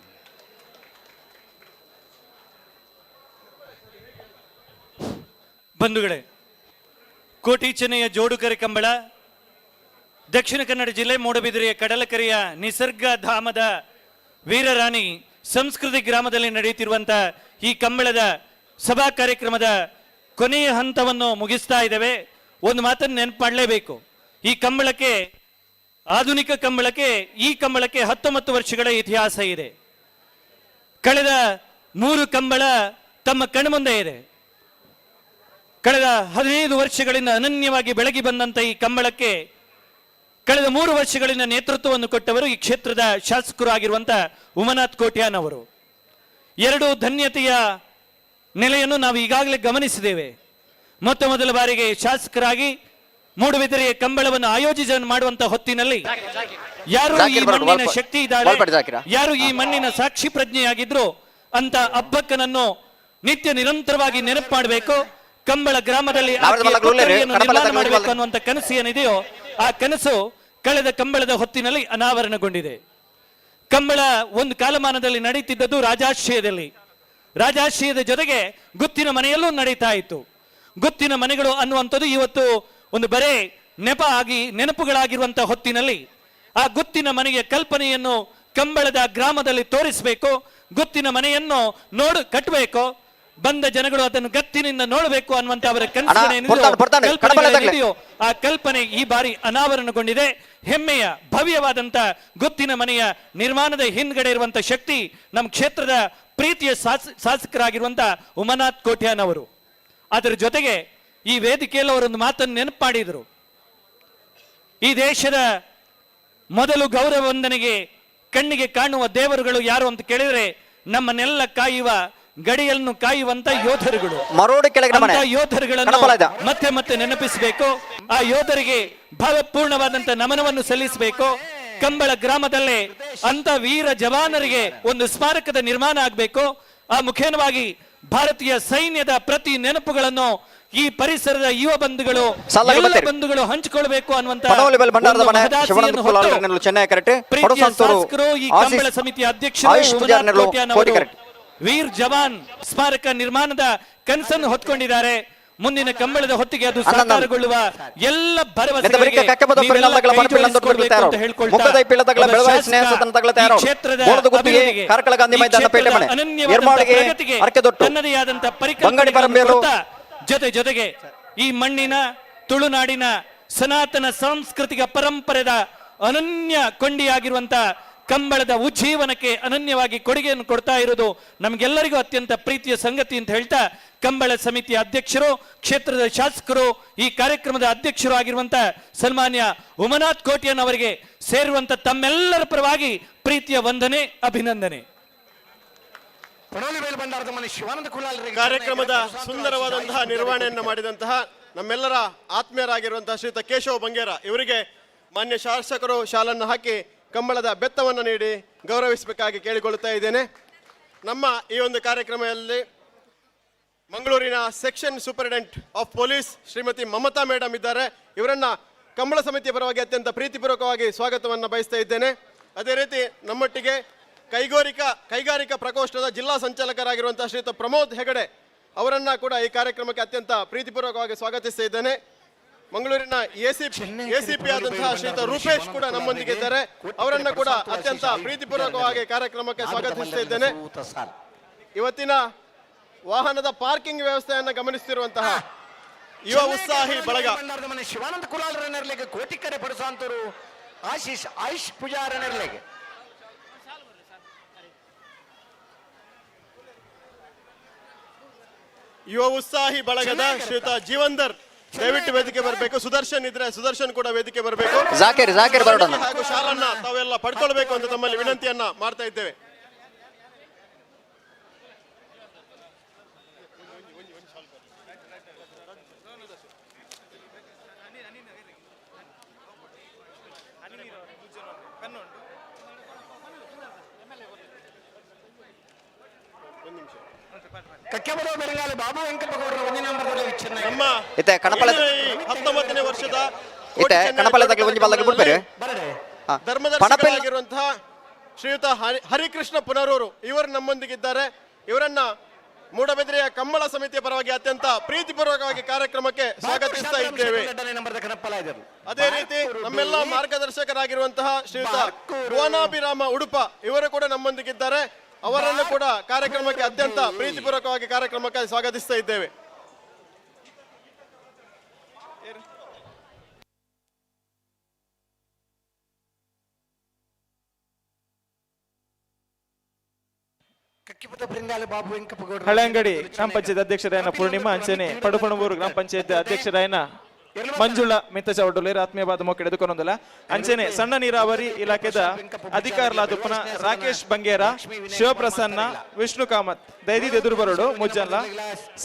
ಬಂಧುಗಳೇ, ಕೋಟಿ ಚೆನ್ನಯ್ಯ ಜೋಡುಕರೆ ಕಂಬಳ ದಕ್ಷಿಣ ಕನ್ನಡ ಜಿಲ್ಲೆ ಮೂಡಬಿದಿರೆಯ ಕಡಲಕರೆಯ ನಿಸರ್ಗ ಧಾಮದ ವೀರರಾಣಿ ಸಂಸ್ಕೃತಿ ಗ್ರಾಮದಲ್ಲಿ ನಡೆಯುತ್ತಿರುವಂಥ ಈ ಕಂಬಳದ ಸಭಾ ಕಾರ್ಯಕ್ರಮದ ಕೊನೆಯ ಹಂತವನ್ನು ಮುಗಿಸ್ತಾ ಇದ್ದೇವೆ. ಒಂದು ಮಾತನ್ನು ನೆನಪು ಮಾಡಲೇಬೇಕು. ಈ ಕಂಬಳಕ್ಕೆ, ಆಧುನಿಕ ಕಂಬಳಕ್ಕೆ, ಈ ಕಂಬಳಕ್ಕೆ 19 ವರ್ಷಗಳ ಇತಿಹಾಸ ಇದೆ. ಕಳೆದ 3 ಕಂಬಳ ತಮ್ಮ ಕಣ್ಮುಂದೆ ಇದೆ. ಕಳೆದ 15 ವರ್ಷಗಳಿಂದ ಅನನ್ಯವಾಗಿ ಬೆಳಗಿ ಬಂದಂಥ ಈ ಕಂಬಳಕ್ಕೆ ಕಳೆದ 3 ವರ್ಷಗಳಿಂದ ನೇತೃತ್ವವನ್ನು ಕೊಟ್ಟವರು ಈ ಕ್ಷೇತ್ರದ ಶಾಸಕರು ಆಗಿರುವಂಥ ಉಮಾನಾಥ್ ಕೋಟ್ಯಾನ್ ಅವರು. 2 ಧನ್ಯತೆಯ ನೆಲೆಯನ್ನು ನಾವು ಈಗಾಗಲೇ ಗಮನಿಸಿದ್ದೇವೆ. ಮೊದಲ ಬಾರಿಗೆ ಶಾಸಕರಾಗಿ ಮೂಡುಬಿದಿರೆಯ ಕಂಬಳವನ್ನು ಆಯೋಜನೆ ಮಾಡುವಂತ ಹೊತ್ತಿನಲ್ಲಿ ಯಾರು ಈ ಮಣ್ಣಿನ ಶಕ್ತಿ ಇದ್ದಾರೆ, ಯಾರು ಈ ಮಣ್ಣಿನ ಸಾಕ್ಷಿ ಪ್ರಜ್ಞೆಯಾಗಿದ್ರು ಅಂತ ಅಬ್ಬಕ್ಕನನ್ನು ನಿತ್ಯ ನಿರಂತರವಾಗಿ ನೆನಪು ಮಾಡಬೇಕು. ಕಂಬಳ ಗ್ರಾಮದಲ್ಲಿ ನಿರ್ಮಾಣ ಮಾಡಬೇಕು ಅನ್ನುವಂಥ ಕನಸು ಏನಿದೆಯೋ ಆ ಕನಸು ಕಳೆದ ಕಂಬಳದ ಹೊತ್ತಿನಲ್ಲಿ ಅನಾವರಣಗೊಂಡಿದೆ. ಕಂಬಳ ಒಂದು ಕಾಲಮಾನದಲ್ಲಿ ನಡೀತಿದ್ದದ್ದು ರಾಜಾಶ್ರಯದಲ್ಲಿ. ರಾಜಾಶ್ರಯದ ಜೊತೆಗೆ ಗುತ್ತಿನ ಮನೆಯಲ್ಲೂ ನಡೀತಾ ಇತ್ತು. ಗುತ್ತಿನ ಮನೆಗಳು ಅನ್ನುವಂಥದ್ದು ಇವತ್ತು ಒಂದು ಬರೇ ನೆನಪುಗಳಾಗಿರುವಂತಹ ಹೊತ್ತಿನಲ್ಲಿ ಆ ಗುತ್ತಿನ ಮನೆಯ ಕಲ್ಪನೆಯನ್ನು ಕಂಬಳದ ಗ್ರಾಮದಲ್ಲಿ ತೋರಿಸಬೇಕು. ಗುತ್ತಿನ ಮನೆಯನ್ನು ಕಟ್ಟಬೇಕು, ಬಂದ ಜನಗಳು ಅದನ್ನು ಗತ್ತಿನಿಂದ ನೋಡಬೇಕು ಅನ್ನುವಂತ ಅವರ ಕಲ್ಪನೆಯೋ ಆ ಕಲ್ಪನೆ ಈ ಬಾರಿ ಅನಾವರಣಗೊಂಡಿದೆ. ಹೆಮ್ಮೆಯ ಭವ್ಯವಾದಂತ ಗುತ್ತಿನ ಮನೆಯ ನಿರ್ಮಾಣದ ಹಿಂದ್ಗಡೆ ಇರುವಂತ ಶಕ್ತಿ ನಮ್ಮ ಕ್ಷೇತ್ರದ ಪ್ರೀತಿಯ ಶಾಸಕರಾಗಿರುವಂತ ಉಮಾನಾಥ್ ಕೋಟ್ಯಾನ್ ಅವರು. ಅದರ ಜೊತೆಗೆ ಈ ವೇದಿಕೆಯಲ್ಲಿ ಅವರೊಂದು ಮಾತನ್ನು ನೆನಪು ಮಾಡಿದರು. ಈ ದೇಶದ ಮೊದಲು ಗೌರವ ವಂದನೆಗೆ ಕಣ್ಣಿಗೆ ಕಾಣುವ ದೇವರುಗಳು ಯಾರು ಅಂತ ಕೇಳಿದ್ರೆ ನಮ್ಮನ್ನೆಲ್ಲ ಕಾಯುವ ಗಡಿಯನ್ನು ಕಾಯುವಂತ ಯೋಧರುಗಳು. ಯೋಧರುಗಳನ್ನು ಮತ್ತೆ ಮತ್ತೆ ನೆನಪಿಸಬೇಕು. ಆ ಯೋಧರಿಗೆ ಭಾವಪೂರ್ಣವಾದಂತ ನಮನವನ್ನು ಸಲ್ಲಿಸಬೇಕು. ಕಂಬಳ ಗ್ರಾಮದಲ್ಲೇ ಅಂತ ವೀರ ಜವಾನರಿಗೆ ಒಂದು ಸ್ಮಾರಕದ ನಿರ್ಮಾಣ ಆಗಬೇಕು. ಆ ಮುಖೇನವಾಗಿ ಭಾರತೀಯ ಸೈನ್ಯದ ಪ್ರತಿ ನೆನಪುಗಳನ್ನು ಈ ಪರಿಸರದ ಯುವ ಬಂಧುಗಳು ಹಂಚಿಕೊಳ್ಬೇಕು ಅನ್ನುವಂತ ಈ ಕಂಬಳ ಸಮಿತಿಯ ಅಧ್ಯಕ್ಷರು ವೀರ್ ಜವಾನ್ ಸ್ಮಾರಕ ನಿರ್ಮಾಣದ ಕನಸನ್ನು ಹೊತ್ಕೊಂಡಿದ್ದಾರೆ. ಮುಂದಿನ ಕಂಬಳದ ಹೊತ್ತಿಗೆ ಅದು ಸಾಕಾರಗೊಳ್ಳುವ ಎಲ್ಲ ಭರವಸೆಗಳಿಗೆ ತನ್ನದೇ ಆದಂತಹ ಪರಿಕಲ್ಪನೆ ಜೊತೆಗೆ ಈ ಮಣ್ಣಿನ ತುಳುನಾಡಿನ ಸನಾತನ ಸಾಂಸ್ಕೃತಿಕ ಪರಂಪರೆದ ಅನನ್ಯ ಕೊಂಡಿಯಾಗಿರುವಂತ ಕಂಬಳದ ಉಜ್ಜೀವನಕ್ಕೆ ಅನನ್ಯವಾಗಿ ಕೊಡುಗೆಯನ್ನು ಕೊಡ್ತಾ ಇರೋದು ನಮಗೆಲ್ಲರಿಗೂ ಅತ್ಯಂತ ಪ್ರೀತಿಯ ಸಂಗತಿ ಅಂತ ಹೇಳ್ತಾ ಕಂಬಳ ಸಮಿತಿಯ ಅಧ್ಯಕ್ಷರು, ಕ್ಷೇತ್ರದ ಶಾಸಕರು, ಈ ಕಾರ್ಯಕ್ರಮದ ಅಧ್ಯಕ್ಷರು ಆಗಿರುವಂತ ಸನ್ಮಾನ್ಯ ಉಮಾನಾಥ್ ಕೋಟ್ಯಾನ್ ಅವರಿಗೆ ಸೇರುವಂತ ತಮ್ಮೆಲ್ಲರ ಪರವಾಗಿ ಪ್ರೀತಿಯ ವಂದನೆ, ಅಭಿನಂದನೆ. ಕಾರ್ಯಕ್ರಮದ ಸುಂದರವಾದಂತಹ ನಿರ್ವಹಣೆಯನ್ನು ಮಾಡಿದಂತಹ ನಮ್ಮೆಲ್ಲರ ಆತ್ಮೀಯರಾಗಿರುವಂತಹ ಶ್ರೀಯುತ ಕೇಶವ ಬಂಗೇರ ಇವರಿಗೆ ಮಾನ್ಯ ಶಾಸಕರು ಶಾಲನ್ನು ಹಾಕಿ ಕಂಬಳದ ಬೆತ್ತವನ್ನು ನೀಡಿ ಗೌರವಿಸಬೇಕಾಗಿ ಕೇಳಿಕೊಳ್ಳುತ್ತಾ ಇದ್ದೇನೆ. ನಮ್ಮ ಈ ಒಂದು ಕಾರ್ಯಕ್ರಮದಲ್ಲಿ ಮಂಗಳೂರಿನ section superintendent of police Shrimati Mamata madam ಇದ್ದಾರೆ. ಇವರನ್ನ ಕಂಬಳ ಸಮಿತಿಯ ಪರವಾಗಿ ಅತ್ಯಂತ ಪ್ರೀತಿಪೂರ್ವಕವಾಗಿ ಸ್ವಾಗತವನ್ನು ಬಯಸ್ತಾ ಇದ್ದೇನೆ. ಅದೇ ರೀತಿ ನಮ್ಮೊಟ್ಟಿಗೆ ಕೈಗಾರಿಕಾ ಪ್ರಕೋಷ್ಠದ ಜಿಲ್ಲಾ ಸಂಚಾಲಕರಾಗಿರುವಂತಹ ಶ್ರೀಯುತ ಪ್ರಮೋದ್ ಹೆಗಡೆ ಅವರನ್ನ ಕೂಡ ಈ ಕಾರ್ಯಕ್ರಮಕ್ಕೆ ಅತ್ಯಂತ ಪ್ರೀತಿಪೂರ್ವಕವಾಗಿ ಸ್ವಾಗತಿಸ್ತಾ ಇದ್ದೇನೆ. ಮಂಗಳೂರಿನ ಎಸಿಪಿ ಆದಂತಹ ಶ್ರೀಯುತ ರೂಪೇಶ್ ಕೂಡ ನಮ್ಮೊಂದಿಗೆ ಇದ್ದಾರೆ. ಅವರನ್ನ ಕೂಡ ಅತ್ಯಂತ ಪ್ರೀತಿಪೂರ್ವಕವಾಗಿ ಕಾರ್ಯಕ್ರಮಕ್ಕೆ ಸ್ವಾಗತಿಸ್ತಾ ಇದ್ದೇನೆ. ಇವತ್ತಿನ ವಾಹನದ ಪಾರ್ಕಿಂಗ್ ವ್ಯವಸ್ಥೆಯನ್ನು ಗಮನಿಸುತ್ತಿರುವಂತಹ ಯುವ ಉತ್ಸಾಹಿ ಬಳಗ ಶಿವಾನಂದ ಕುಲಾಲರನ್ನರ್ಲೆಗೆ ಕೋಟಿಕರೆ ಪಡಿಸುವಂತರು ಆಯುಷ್ ಪೂಜಾರನರ್ಲೆಗೆ ಯುವ ಉತ್ಸಾಹಿ ಬಳಗದ ಶ್ರೀಯುತ ಜೀವಂದರ್ ದಯವಿಟ್ಟು ವೇದಿಕೆ ಬರಬೇಕು. ಸುದರ್ಶನ್ ಇದ್ರೆ ಸುದರ್ಶನ್ ಕೂಡ ವೇದಿಕೆ ಬರಬೇಕು. ಹಾಗೂ ಶಾಲನ್ನ ತಾವೆಲ್ಲ ಪಡ್ಕೊಳ್ಬೇಕು ಅಂತ ತಮ್ಮಲ್ಲಿ ವಿನಂತಿಯನ್ನ ಮಾಡ್ತಾ ಇದ್ದೇವೆ. ಬಾಬು ವೆಂಕಟಗೌಡರ ಒಂದನೇ ನಂಬರ್ದಲ್ಲಿ ನಮ್ಮ 19ನೇ ವರ್ಷದ ಧರ್ಮದರ್ಶಕರಾಗಿರುವಂತಹ ಶ್ರೀಯುತ ಹರಿಕೃಷ್ಣ ಪುನರೂರು ಇವರು ನಮ್ಮೊಂದಿಗಿದ್ದಾರೆ. ಇವರನ್ನ ಮೂಡಬಿದ್ರೆಯ ಕಂಬಳ ಸಮಿತಿಯ ಪರವಾಗಿ ಅತ್ಯಂತ ಪ್ರೀತಿಪೂರ್ವಕವಾಗಿ ಕಾರ್ಯಕ್ರಮಕ್ಕೆ ಸ್ವಾಗತಿಸ್ತಾ ಇದ್ದೇವೆ. ಅದೇ ರೀತಿ ನಮ್ಮೆಲ್ಲ ಮಾರ್ಗದರ್ಶಕರಾಗಿರುವಂತಹ ಶ್ರೀಯುತ ಭುವನಾಭಿರಾಮ ಉಡುಪ ಇವರು ಕೂಡ ನಮ್ಮೊಂದಿಗಿದ್ದಾರೆ. ಅವರನ್ನು ಕೂಡ ಕಾರ್ಯಕ್ರಮಕ್ಕೆ ಅತ್ಯಂತ ಪ್ರೀತಿಪೂರ್ವಕವಾಗಿ ಕಾರ್ಯಕ್ರಮಕ್ಕೆ ಸ್ವಾಗತಿಸ್ತಾ ಇದ್ದೇವೆ. ಹಳೆಂಗಡಿ ಗ್ರಾಮ ಪಂಚಾಯತ್ ಅಧ್ಯಕ್ಷರಾಯನ ಪೂರ್ಣಿಮಾ ಅಂಚನೆ ಪಡುಪಣಬೂರು ಗ್ರಾಮ ಪಂಚಾಯತ್ ಅಧ್ಯಕ್ಷರಾಯನ ಮಂಜುಳಾ ಮಿತ್ತಚವಡ್ಡೂರು ಆತ್ಮೀಯವಾದ ಮೊಕ್ಕೆ ಎದುಕೊಂಡಲ್ಲ ಅಂಚನೆ ಸಣ್ಣ ನೀರಾವರಿ ಇಲಾಖೆದ ಅಧಿಕಾರಲಾದುಪ್ಪನ ರಾಕೇಶ್ ಬಂಗೇರ, ಶಿವಪ್ರಸನ್ನ, ವಿಷ್ಣು ಕಾಮತ್ ದೈದಿದ್ ಎದುರು ಬರೋಡು ಮುಜ್ಜಲ್ಲ.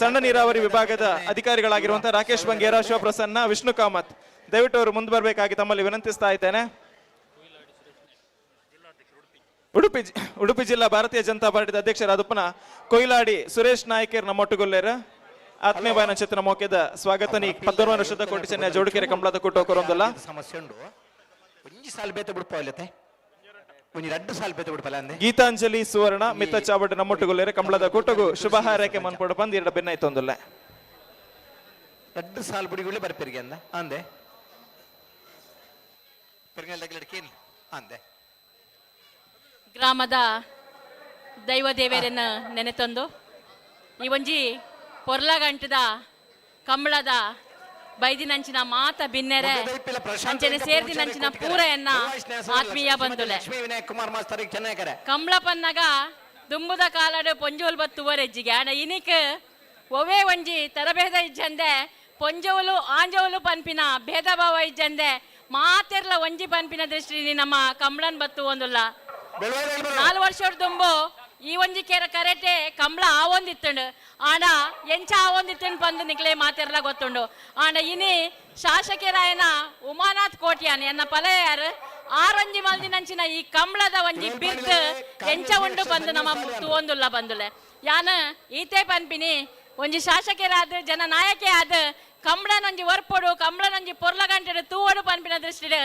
ಸಣ್ಣ ನೀರಾವರಿ ವಿಭಾಗದ ಅಧಿಕಾರಿಗಳಾಗಿರುವಂತಹ ರಾಕೇಶ್ ಬಂಗೇರ, ಶಿವಪ್ರಸನ್ನ, ವಿಷ್ಣು ಕಾಮತ್ ದಯವಿಟ್ಟು ಅವರು ಮುಂದೆ ಬರಬೇಕಾಗಿ ತಮ್ಮಲ್ಲಿ ವಿನಂತಿಸ್ತಾ ಇದ್ದೇನೆ. ಉಡುಪಿ ಜಿಲ್ಲಾ ಭಾರತೀಯ ಜನತಾ ಪಾರ್ಟಿದ ಅಧ್ಯಕ್ಷರಾದಪ್ಪನ ಕೊಯ್ಲಾಡಿ ಸುರೇಶ್ ನಾಯ್ಕರ್ ನಮ್ಮೊಟ್ಟುಗೊಲ್ಲೇರ ಆತ್ಮೀಯ ಬಾಯನ ಚಿತ್ರ ಮೋಕೆದ ಸ್ವಾಗತ ನೀ 14 ವರ್ಷದ ಕೋಟಿ ಚೆನ್ನ ಜೋಡುಕೆರೆ ಕಂಬಳದ ಕೊಟ್ಟು ಹೋಗೋರೊಂದಲ್ಲ ಸಮಸ್ಯೆ ಉಂಟು ಒಂಜಿ ಸಾಲ ಬೇತ ಬಿಡ್ಪಾವಲ್ಲತೆ ಒಂಜಿ 2 ಸಾಲ್ ಪೆತ್ತ ಬಿಡ್ಪಲ್ಲ ಅಂದೆ ಗೀತಾಂಜಲಿ ಸುವರ್ಣ ಮಿತ್ತ ಚಾವಡ್ ನಮ್ಮೊಟ್ಟುಗೊಲ್ಲೆರೆ ಕಂಬಳದ ಕೂಟಗು ಶುಭ ಹಾರೈಕೆ ಮನ್ಪೊಡು ಬಂದು ಎರಡು ಬೆನ್ನಾಯ್ತೊಂದುಲ್ಲೆ 2 ಸಾಲ್ ಬುಡಿಗುಳ್ಳೆ ಬರ್ಪೆರಿಗೆ ಅಂದ ಅಂದೆ ಪೆರ್ಗಲ್ದಕ್ಕೆ ಅಂದೆ ಗ್ರಾಮದ ದೈವ ದೇವರನ್ನು ನೆನೆತಂದು ಈ ಒಂಜಿ ಪೊರ್ಲಗಂಟದ ಕಂಬಳದ ಬೈದಿನಂಚಿನ ಮಾತ ಬಿನ್ನೆರೆ ಅಂಚನೆ ಸೇರ್ದಿನಂಚಿನ ಪೂರೆಯನ್ನ ಆತ್ಮೀಯ ಬಂಧುಲೆ ವಿನಾಯಕ್ ಕುಮಾರ್ ಮಾಸ್ತರ್ ಚೆನ್ನೈಕರೆ ಕಂಬಳ ಪನ್ನಗ ದುಂಬುದ ಕಾಲಡು ಪೊಂಜೋಲ್ ಬತ್ತುವರೆಜ್ಜಿಗೆ ಆಡ ಇನಿಕ್ ಒವೇ ಒಂಜಿ ತರಬೇದ ಇಜ್ಜಂದೆ ಪೊಂಜೋಲು ಆಂಜೋಲು ಪನ್ಪಿನ ಭೇದ ಭಾವ ಇಜ್ಜಂದೆ ಮಾತೆರ್ಲ ಒಂಜಿ ಪನ್ಪಿನ ದೃಷ್ಟಿ ನಮ್ಮ ಕಂಬಳನ್ ಬತ್ತು ಒಂದುಲ್ಲ 4 ವರ್ಷದ ದುಂಬು ಈ ಒಂಜಿ ಕರೆಟೆ ಕಂಬಳ ಆವೊಂದಿತ್ತುಂಡು ಆಂಡ ಎಂಚ ಆವೊಂದಿತ್ತುಂಡು ಪಂದು ನಿಕ್ಲೆ ಮಾತೆರ್ಲ ಗೊತ್ತುಂಡು ಆಂಡ ಇನಿ ಶಾಸಕರಾಯನ ಉಮಾನಾಥ್ ಕೋಟ್ಯಾನ್ ಎನ್ನ ಪಲಯಾರು ಆರೊಂಜಿ ಮಲ್ದಿನಂಚಿನ ಈ ಕಂಬಳದ ಒಂಜಿ ಬಿರ್ತ್ ಎಂಚ ಉಂಡು ಪಂದು ನಮ್ಮ ತೂವೊಂದುಲ್ಲ ಬಂದುಲೆ ಯಾನ್ ಈತೆ ಪನ್ಪಿನಿ ಒಂಜಿ ಶಾಸಕರಾದ ಜನ ನಾಯಕಿ ಆದ ಕಂಬಳನೊಂಜಿ ವರ್ಪೊಡು ಕಂಬಳನೊಂಜಿ ಪೊರ್ಲಗಂಟೆಡು ತೂವಡು ಪನ್ಪಿನ ದೃಷ್ಟಿಡು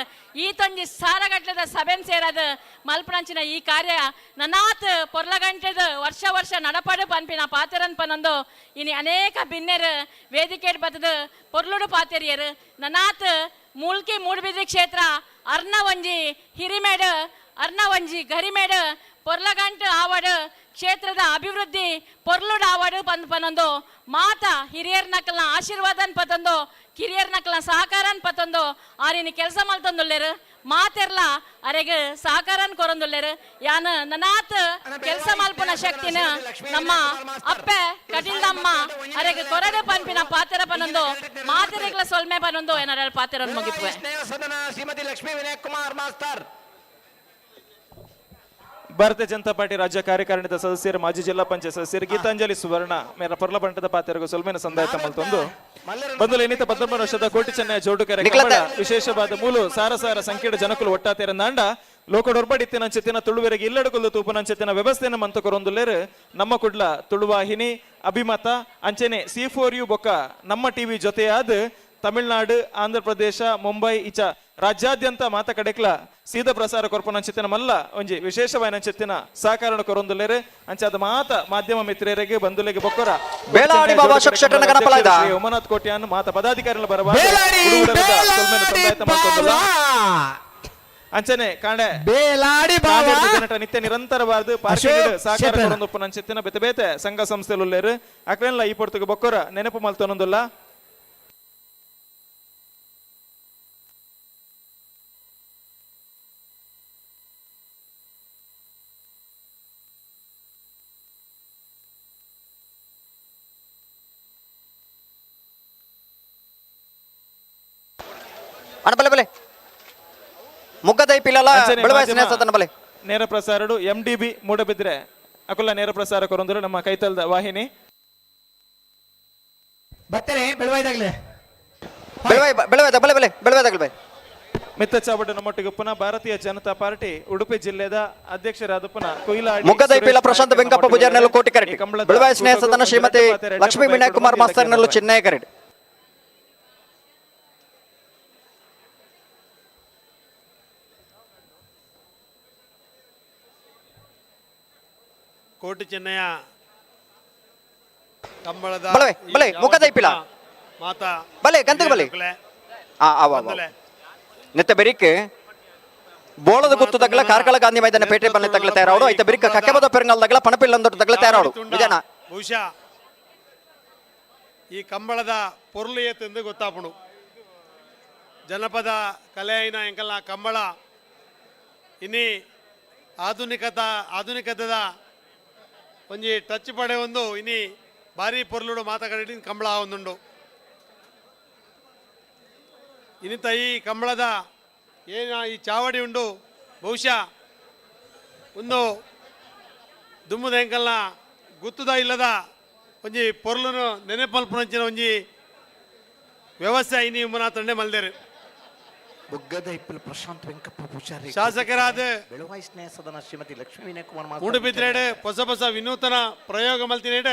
ಈತೊಂಜಿ ಸಾರಗಟ್ಲದ ಸಭೆನ್ ಸೇರದ ಮಲ್ಪನಂಚಿನ ಈ ಕಾರ್ಯ ನನಾತ್ ಪೊರ್ಲಗಂಟೆದು ವರ್ಷ ನಡಪಡು ಪನ್ಪಿನ ಪಾತೆರನ್ ಪನೊಂದು ಇನಿ ಅನೇಕ ಬಿನ್ನೆರು ವೇದಿಕೆ ಬತ್ತದ ಪೊರ್ಲುಡು ಪಾತೆರಿಯರು ನನಾತ್ ಮೂಲ್ಕಿ ಮೂಡುಬಿದ್ರಿ ಕ್ಷೇತ್ರ ಅರ್ನ ಒಂಜಿ ಹಿರಿಮೇಡು ಅರ್ನ ಒಂಜಿ ಗರಿಮೇಡು ಪೊರ್ಲಗಂಟ ಆವಡು ಕ್ಷೇತ್ರದ ಅಭಿವೃದ್ಧಿ ಪೊರ್ಲುಡು ಆವಡು ಪನೊಂದು ಮಾತ ಹಿರಿಯರ್ ನಕಲ್ನ ಆಶೀರ್ವಾದನ್ ಪತೊಂದು ಕಿರಿಯರ್ ನಕಲ್ನ ಸಹಕಾರನ್ ಪತೊಂದು ಆರಿನಿ ಕೆಲಸ ಮಲ್ತೊಂದುಲ್ಲೆರು ಮಾತೆರ್ಲ ಅರೆಗೆ ಸಹಕಾರನ್ ಕೊರೊಂದುಲ್ಲೆರು ಯಾನ್ ನನಾತ್ ಕೆಲಸ ಮಲ್ಪನ ಶಕ್ತಿನ ನಮ್ಮ ಅಪ್ಪೆ ಕಟೀಲ್ದಮ್ಮ ಅರೆಗೆ ಕೊರಡೆ ಪನ್ಪಿನ ಪಾತೆರ ಪನೊಂದು ಮಾತೆರೆಗ್ಲ ಸೊಲ್ಮೆ ಪನೊಂದು ಏನಾರ ಪಾತೆರನ್ ಮುಗಿಪುವೆ ಸದನ ಶ್ರೀಮತಿ ಲಕ್ಷ್ಮೀ ವಿನಾಯಕ್ ಕುಮಾರ್ ಮಾಸ್ತರ್ ಭಾರತೀಯ ಜನತಾ ಪಾರ್ಟಿ ರಾಜ್ಯ ಕಾರ್ಯಕಾರಿಣಿದ ಸದಸ್ಯರು ಮಾಜಿ ಜಿಲ್ಲಾ ಪಂಚಾಯತ್ ಸದಸ್ಯರು ಗೀತಾಂಜಲಿ ಸುವರ್ಣ ಮೇರ ಪೊರ್ಲ ಬಂಟದ ಪಾತೆರಗು ಸೊಲ್ಮೇನ ಸಂದಾಯ ಮಲ್ತೊಂದು ಬಂದು ಇನ್ನಿತ 19 ವರ್ಷದ ಕೋಟಿ ಚೆನ್ನೈ ಜೋಡುಕೆರೆ ಕಂಬಳ ವಿಶೇಷವಾದ ಮೂಲು ಸಾರ ಸಂಕೀರ್ಣ ಜನಕುಲು ಒಟ್ಟಾತೆರಂದಾಂಡ ಲೋಕಡೊರ್ಬಡಿತ್ತಿನಂಚೆತ್ತಿನ ತುಳುವೆರೆಗೆ ಇಲ್ಲಡಕೊಲ್ಲು ತೂಪನಂಚೆತ್ತಿನ ವ್ಯವಸ್ಥೆನ ಮಂತಕೊರೊಂದುಲ್ಲೇರು ನಮ್ಮ ಕುಡ್ಲ ತುಳುವಾಹಿನಿ ಅಭಿಮತ ಅಂಚೆನೆ C4U ಬೊಕ್ಕ ನಮ್ಮ ಟಿವಿ ಜೊತೆಯಾದ ತಮಿಳುನಾಡು ಆಂಧ್ರ ಪ್ರದೇಶ ಮುಂಬೈ ಈಚ ರಾಜ್ಯಾದ್ಯಂತ ಮಾತ ಕಡೆಕ್ಲ ಸೀದಾ ಪ್ರಸಾರ ಕೊರ್ಪನಂಚಿತ್ತಿನ ಮಲ್ಲ ಒಂಜಿ ವಿಶೇಷವಾಯಿನಂಚಿತ್ತಿನ ಸಹಕಾರಣ ಕೊರೊಂದುಲ್ಲೇರು ಅಂಚಾದ ಮಾತ ಮಾಧ್ಯಮ ಮಿತ್ರರಿಗೆ ಬಂಧುಲೆಗೆ ಬೊಕ್ಕರ ಉಮನಾಥ್ ಕೋಟ್ಯಾನ್ ಮಾತ ಪದಾಧಿಕಾರಿಗಳ ಬರಬಾರ ಅಂಚನೆ ಕಾಂಡೆ ಜನಟ ನಿತ್ಯ ನಿರಂತರವಾದ ಪಾರ್ಕಿಂಗ್ ಸಹಕಾರ ಕೊರೊಂದುಪ್ಪನಂಚಿತ್ತಿನ ಬೇತೆ ಬೇತೆ ಸಂಘ ಸಂಸ್ಥೆಲುಲ್ಲೇರು ಅಕ್ರೆನ್ಲ ಈ ಪೊರ್ತುಗೆ ಬೊಕ್ಕರ ನೆನಪು ಮಲ್ತೊನೊಂದುಲ್ಲ ಬಲೆ ಮುಗ್ಗದೈ ಪಿಲ್ಲಲ ಬಲೆ ನೇರ ಪ್ರಸಾರಡು MDB ಮೂಡಬಿದ್ರೆ ಅಕುಲ್ಲ ನೇರ ಪ್ರಸಾರ ಕೊರೊಂದರು ನಮ್ಮ ಕೈತಲ್ದ ವಾಹಿನಿ ಬತ್ತರೆ ಬೆಳವಾಯ್ದಾಗ್ಲೆ ಮಿತ್ತ ಚಾವಡ ನಮ್ಮೊಟ್ಟಿಗೆ ಪುನಃ ಭಾರತೀಯ ಜನತಾ ಪಾರ್ಟಿ ಉಡುಪಿ ಜಿಲ್ಲೆದ ಅಧ್ಯಕ್ಷರಾದ ಪುನಃ ಕೊಯ್ಲಾಡಿ ಮುಗ್ಗದೈ ಪಿಲ್ಲ ಪ್ರಶಾಂತ್ ಬೆಂಕಪ್ಪ ಪೂಜಾರ್ನಲ್ಲು ಕೋಟಿ ಕರೆಕ್ಟ್ ಬೆಳವಾಯ ಸ್ನೇಹ ಸದನ ಶ್ರೀಮತಿ ಲಕ್ಷ್ಮೀ ವಿನಾಯಕ್ ಕುಮಾರ್ ಮಾಸ್ತರ್ನಲ್ಲು ಚೆನ್ನೈ ಕರೆಕ್ಟ್ ಕೋಟಿ ಚೆನ್ನಯ ಕಂಬಳದ ಬಲೆ ಮುಖದೈ ಪಿಲ ಮಾತಾ ಬಲೆ ಗಂತಗ ಬಲೆ ನೆತ್ತ ಬೆರಿಕ್ ಬೋಳದ ಗುತ್ತು ತಗಲ ಕಾರ್ಕಳ ಗಾಂಧಿ ಮೈದಾನ ಪೇಟೆ ಬಲ್ಲೆ ತಗಲ ತಯಾರಾಡು ಐತ ಬೆರಿಕ್ ಕಕ್ಕೆಬದ ಪೆರಂಗಲ್ ತಗಲ ಪಣಪಿಲ್ಲಂದೊಟ್ಟು ತಗಲ ತಯಾರಾಡು ನಿಜನಾ ಬಹುಶಃ ಈ ಕಂಬಳದ ಪೊರ್ಲು ಏತೆಂದು ಗೊತ್ತಾಪುಂಡು ಜನಪದ ಕಲೆ ಐನ ಎಂಕಲ್ಲ ಕಂಬಳ ಇನ್ನಿ ಆಧುನಿಕದ ಒಂಜಿ ಟಚ್ ಪಡೆ ಒಂದು ಇನ್ನಿ ಭಾರಿ ಪೊರ್ಲುಡು ಮಾತಾಡಿ ಕಂಬಳ ಒಂದುಂಡು ಇನ್ನಿತ ಈ ಕಂಬಳದ ಏನ ಈ ಚಾವಡಿ ಉಂಡು ಬಹುಶಃ ಒಂದು ದುಮ್ಮದ ಎಂಕಲ್ನ ಗುತ್ತುದ ಇಲ್ಲದ ಒಂಜಿ ಪೊರ್ಲುನು ನೆನೆಪಲ್ಪುನಂಚಿನ ಒಂಜಿ ವ್ಯವಸ್ಥೆ ಇನ್ನಿ ಮುನ್ನ ತಂಡೆ ಮಲ್ದೇರು ಪ್ರಶಾಂತ್ ವೆಂಕಪ್ಪ ಪೂಜಾರಿ ಶಾಸಕರಾದ ಬೆಳವಾಯಿ ಸ್ನೇಹ ಸದನ ಶ್ರೀಮತಿ ಲಕ್ಷ್ಮೀ ವಿನಾಯಕ್ ಕುಮಾರ್ ಮೂಡುಬಿದ್ರೆಡ್ ಹೊಸ ವಿನೂತನ ಪ್ರಯೋಗ ಮಲ್ತಿನೇಡ್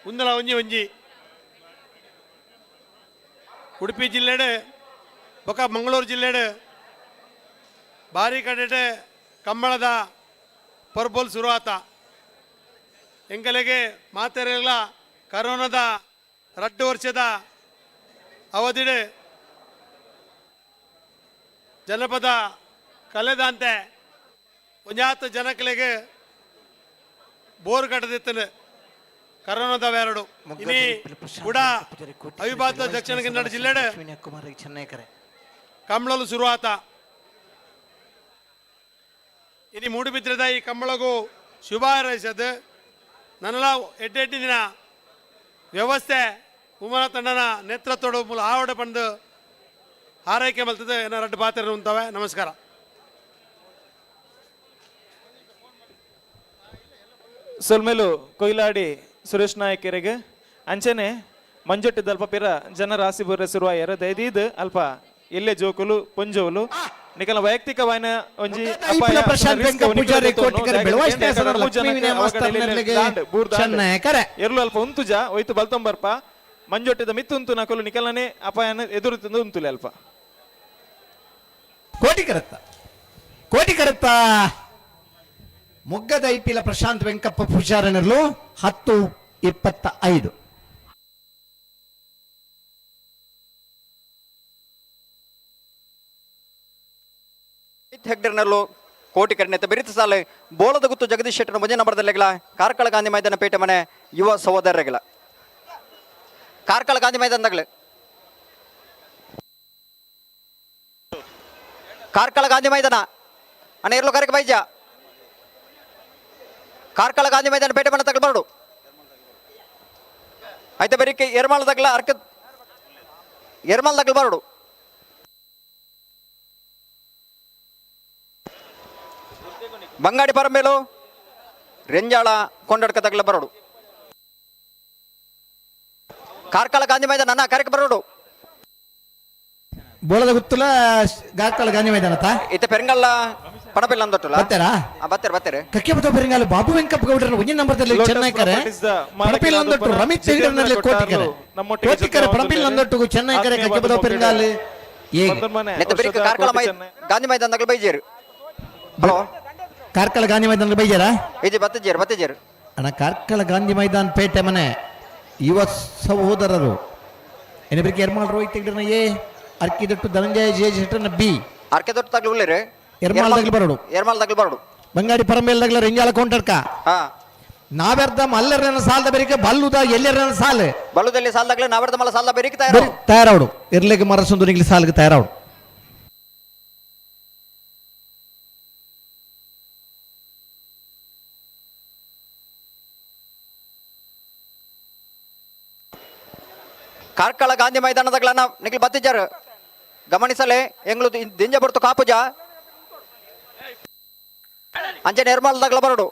ಉಂದಲ ಒಂಜಿ ಉಡುಪಿ ಜಿಲ್ಲೆಡ್ ಬೊಕ ಮಂಗಳೂರು ಜಿಲ್ಲೆಡ್ ಭಾರಿ ಕಡೆ ಕಂಬಳದ ಪರ್ಬೋಲ್ ಶುರುವಾತ ಎಂಕಲೆಗೆ ಮಾತೆರೆಗಳ ಕರೋನಾದ 2 ವರ್ಷದ ಅವಧಿಡೆ ಜನಪದ ಕಲೆದಂತೆ ಒಂಜಾತ ಜನಕಲೆಗೆ ಬೋರ್ ಕಟ್ಟದಿತ್ತನೆ ಕರೋನಾದ ಬೇರಡು ಇನಿ ಕೂಡ ಅವಿಭಾತ ದಕ್ಷಿಣ ಕನ್ನಡ ಜಿಲ್ಲೆಡೆ ಕಂಬಳಲು ಶುರುವಾತ ಇನಿ ಮೂಡುಬಿದ್ರದ ಈ ಕಂಬಳಗೂ ಶುಭ ಹಾರೈಸದು ನನ್ನೆಲ್ಲ ಎಡ್ಡೆಡ್ಡಿ ದಿನ ವ್ಯವಸ್ಥೆ ಉಮರ ತಂಡನ ನೇತೃತ್ವಡು ಮೂಲ ಆವಡ ಬಂದು ಹಾರೈಕೆ ಮಲ್ತದೆ ಏನೋ 2 ಪಾತ್ರೆ ಉಂಟವೆ. ನಮಸ್ಕಾರ. ಸೊಲ್ಮೇಲು ಕೊಯ್ಲಾಡಿ ಸುರೇಶ್ ನಾಯಕರಿಗೆ ಅಂಚನೆ ಮಂಜೊಟ್ಟಿದ ಅಲ್ಪ ಪಿರ ಜನರ ಆಸಿ ಬರೆಸಿರುವ ಎರದೈದು ಅಲ್ಪ ಎಲ್ಲೆ ಜೋಕುಲು ಪೊಂಜೋಲು ನಿಕಲ ವೈಯಕ್ತಿಕವಾದ ಒಂಜಿ ಅಪಾಯ ಪ್ರಶಾಂತ್ ವೆಂಕ ಪೂಜಾರಿ ಕೋಟಿಕರೆ ಬೆಳವಷ್ಟೇ ಹೆಸರು ಲಕ್ಷ್ಮೀ ವಿನಯ ಮಾಸ್ತರ್ನರ್ಲೆಗೆ ಚೆನ್ನೈಕರೆ ಎರ್ಲು ಅಲ್ಪ ಉಂತುಜ ಒಯ್ತು ಬಲ್ತಂಬರ್ಪ ಮಂಜೊಟ್ಟಿದ ಮಿತ್ತುಂತು ನಕಲು ನಿಕಲನೆ ಅಪಾಯನ ಎದುರುತಿಂದು ಉಂತುಲೆ ಅಲ್ಪ ಕೋಟಿಕರತ್ತ ಮೊಗ್ಗದ ಐಪಿಲ ಪ್ರಶಾಂತ್ ವೆಂಕಪ್ಪ ಪೂಜಾರನರ್ಲು 10-25 ಹೆಕ್ಟರ್ನಲ್ಲೂ ಕೋಟಿಕರನೆತ್ತ ಬೆರಿತ ಸಾಲೆ ಬೋಳದ ಗುತ್ತು ಜಗದೀಶ್ ಶೆಟ್ಟರ್ ಮುಂಜೆ ನಂಬರ್ದಲ್ಲೆಗಳ ಕಾರ್ಕಳ ಗಾಂಧಿ ಮೈದಾನ ಪೇಟೆ ಮನೆ ಯುವ ಸಹೋದರರೆಗಳ ಕಾರ್ಕಳ ಗಾಂಧಿ ಮೈದಾನದಾಗಲೇ ಕಾರ್ಕಳ ಗಾಂಧಿ ಮೈದಾನ ಅಣ್ಣ ಇರ್ಲು ಕರೆಗೆ ಬೈಜ ಕಾರ್ಕಳ ಗಾಂಧಿ ಮೈದಾನ ಪೇಟೆ ಮನೆ ತಗೊಳ್ಬಾರ್ದು ಆಯ್ತಾ ಬರೀಕೆ ಎರ್ಮಾಳದಾಗಲ ಅರ್ಕ ಎರ್ಮಾಲ್ ತಗೊಳ್ಬಾರ್ದು ಬಂಗಾಡಿ ಪರಂಬೇಲು ರೆಂಜಾಳ ಕೊಂಡಡ್ಕ ತಗಲ ಬರೋಡು ಕಾರ್ಕಳ ಗಾಂಧಿ ಮೈದಾನ ನನ್ನ ಕರೆಗೆ ಬರೋಡು ಬೋಳದ ಗುತ್ತಲ ಕಾರ್ಕಳ ಗಾಂಧಿ ಮೈದಾನ ಇತ್ತ ಪೆರಂಗಲ್ಲ ಪಣಪಿಲ್ಲ ಅಂದೊಟ್ಟಲ್ಲ ಬತ್ತರಾ ಬತ್ತೇರೆ ಕಕ್ಕೆ ಬತ್ತ ಪೆರಂಗಲ್ಲ ಬಾಬು ವೆಂಕಪ್ಪ ಗೌಡರ ಒಂಜಿ ನಂಬರ್ದಲ್ಲಿ ಚೆನ್ನೈಕರೆ ಪಣಪಿಲ್ಲ ಅಂದೊಟ್ಟು ರಮೇಶ್ ತೆಗಡನಲ್ಲಿ ಕೋಟಿಕರೆ ಪಣಪಿಲ್ಲ ಅಂದೊಟ್ಟು ಚೆನ್ನೈಕರೆ ಕಕ್ಕೆ ಬತ್ತ ಪೆರಂಗಲ್ಲ ನೆತ್ತ ಬರೀಕ ಕಾರ್ಕಳ ಗಾಂಧಿ ಮೈದಾನದಾಗ ಬೈಜೇರು ಹಲೋ ಕಾರ್ಕಳ ಗಾಂಧಿ ಮೈದಾನ ಬೈಜಾರ ಇದು ಬತ್ತೇಜೇರು ಅಣ್ಣ ಕಾರ್ಕಳ ಗಾಂಧಿ ಮೈದಾನ ಪೇಟೆ ಮನೆ ಯುವ ಸಹೋದರರು ಎನಬರಿಗೆ ಎರ್ಮಾಳ್ ರೋಹಿತ್ ತೆಗಡನ ಎ ಅರ್ಕಿದಟ್ಟು ಧನಂಜಯ ಜೆ ಶೆಟ್ಟರ್ನ ಬಿ ಅರ್ಕೆದೊಟ್ಟು ತಗಲು ಉಳ್ಳೇರೆ ಎರ್ಮಾಳದಾಗಲು ಬರೋಡು ಬಂಗಾಡಿ ಪರಂಬೇಲ್ದಾಗಲ ರೆಂಜಾಳ ಕೊಂಟಡ್ಕ ನಾವೆರ್ದ ಮಲ್ಲರನ ಸಾಲದ ಬೆರಿಕೆ ಬಲ್ಲುದ ಎಲ್ಲರನ ಸಾಲ ಬಲ್ಲುದಲ್ಲಿ ಸಾಲದಾಗಲೇ ನಾವೆರ್ದ ಮಲ್ಲ ಸಾಲದ ಬೆರಿಕೆ ತಯಾರಾವಡು ಇರ್ಲಿಕ್ಕೆ ಮರಸೊಂದು ನಿಗ್ಲಿ ಸಾಲಿಗೆ ತಯಾರಾವಡು ಕಾರ್ಕಳ ಗಾಂಧಿ ಮೈದಾನದಾಗಲನ ನಿಗ್ಲಿ ಬತ್ತಿಜಾರು ಗಮನಿಸಲೇ ಎಂಗ್ಳು ದಿಂಜ ಬರ್ತು ಕಾಪುಜ ಅಂಚೆ ನಿರ್ಮಲದಾಗಲ ಬರೋಡು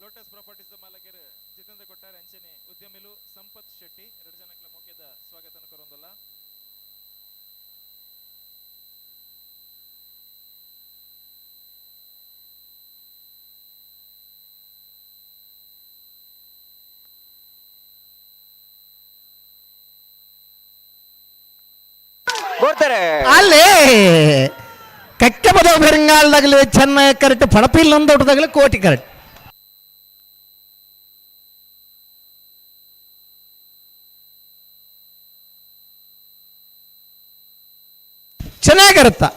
ಲೋಟಸ್ ಪ್ರಾಪರ್ಟೀಸ್ ಮಾಲಕರು ಜಿತೇಂದ್ರ ಕೊಟ್ಟಾರೆ ಅಂಚನೆ ಉದ್ಯಮಿಲು ಸಂಪತ್ ಶೆಟ್ಟಿ 2 ಜನಕ್ಕೆ ಮುಖ್ಯದ ಸ್ವಾಗತನ ಕೊರೊಂದಲ್ಲ ಅಲ್ಲೇ ಕಕ್ಕೆ ಬದ ಬೆರಂಗಾಲ್ದಾಗಲಿ ಚೆನ್ನೈ ಕರೆಕ್ಟ್ ಪಡಪಿಲ್ಲ ಅಂದೊಟ್ಟದಾಗಲಿ ಕೋಟಿ ಕರೆಕ್ಟ್ ಚೆನ್ನಾಗಿರುತ್ತಾ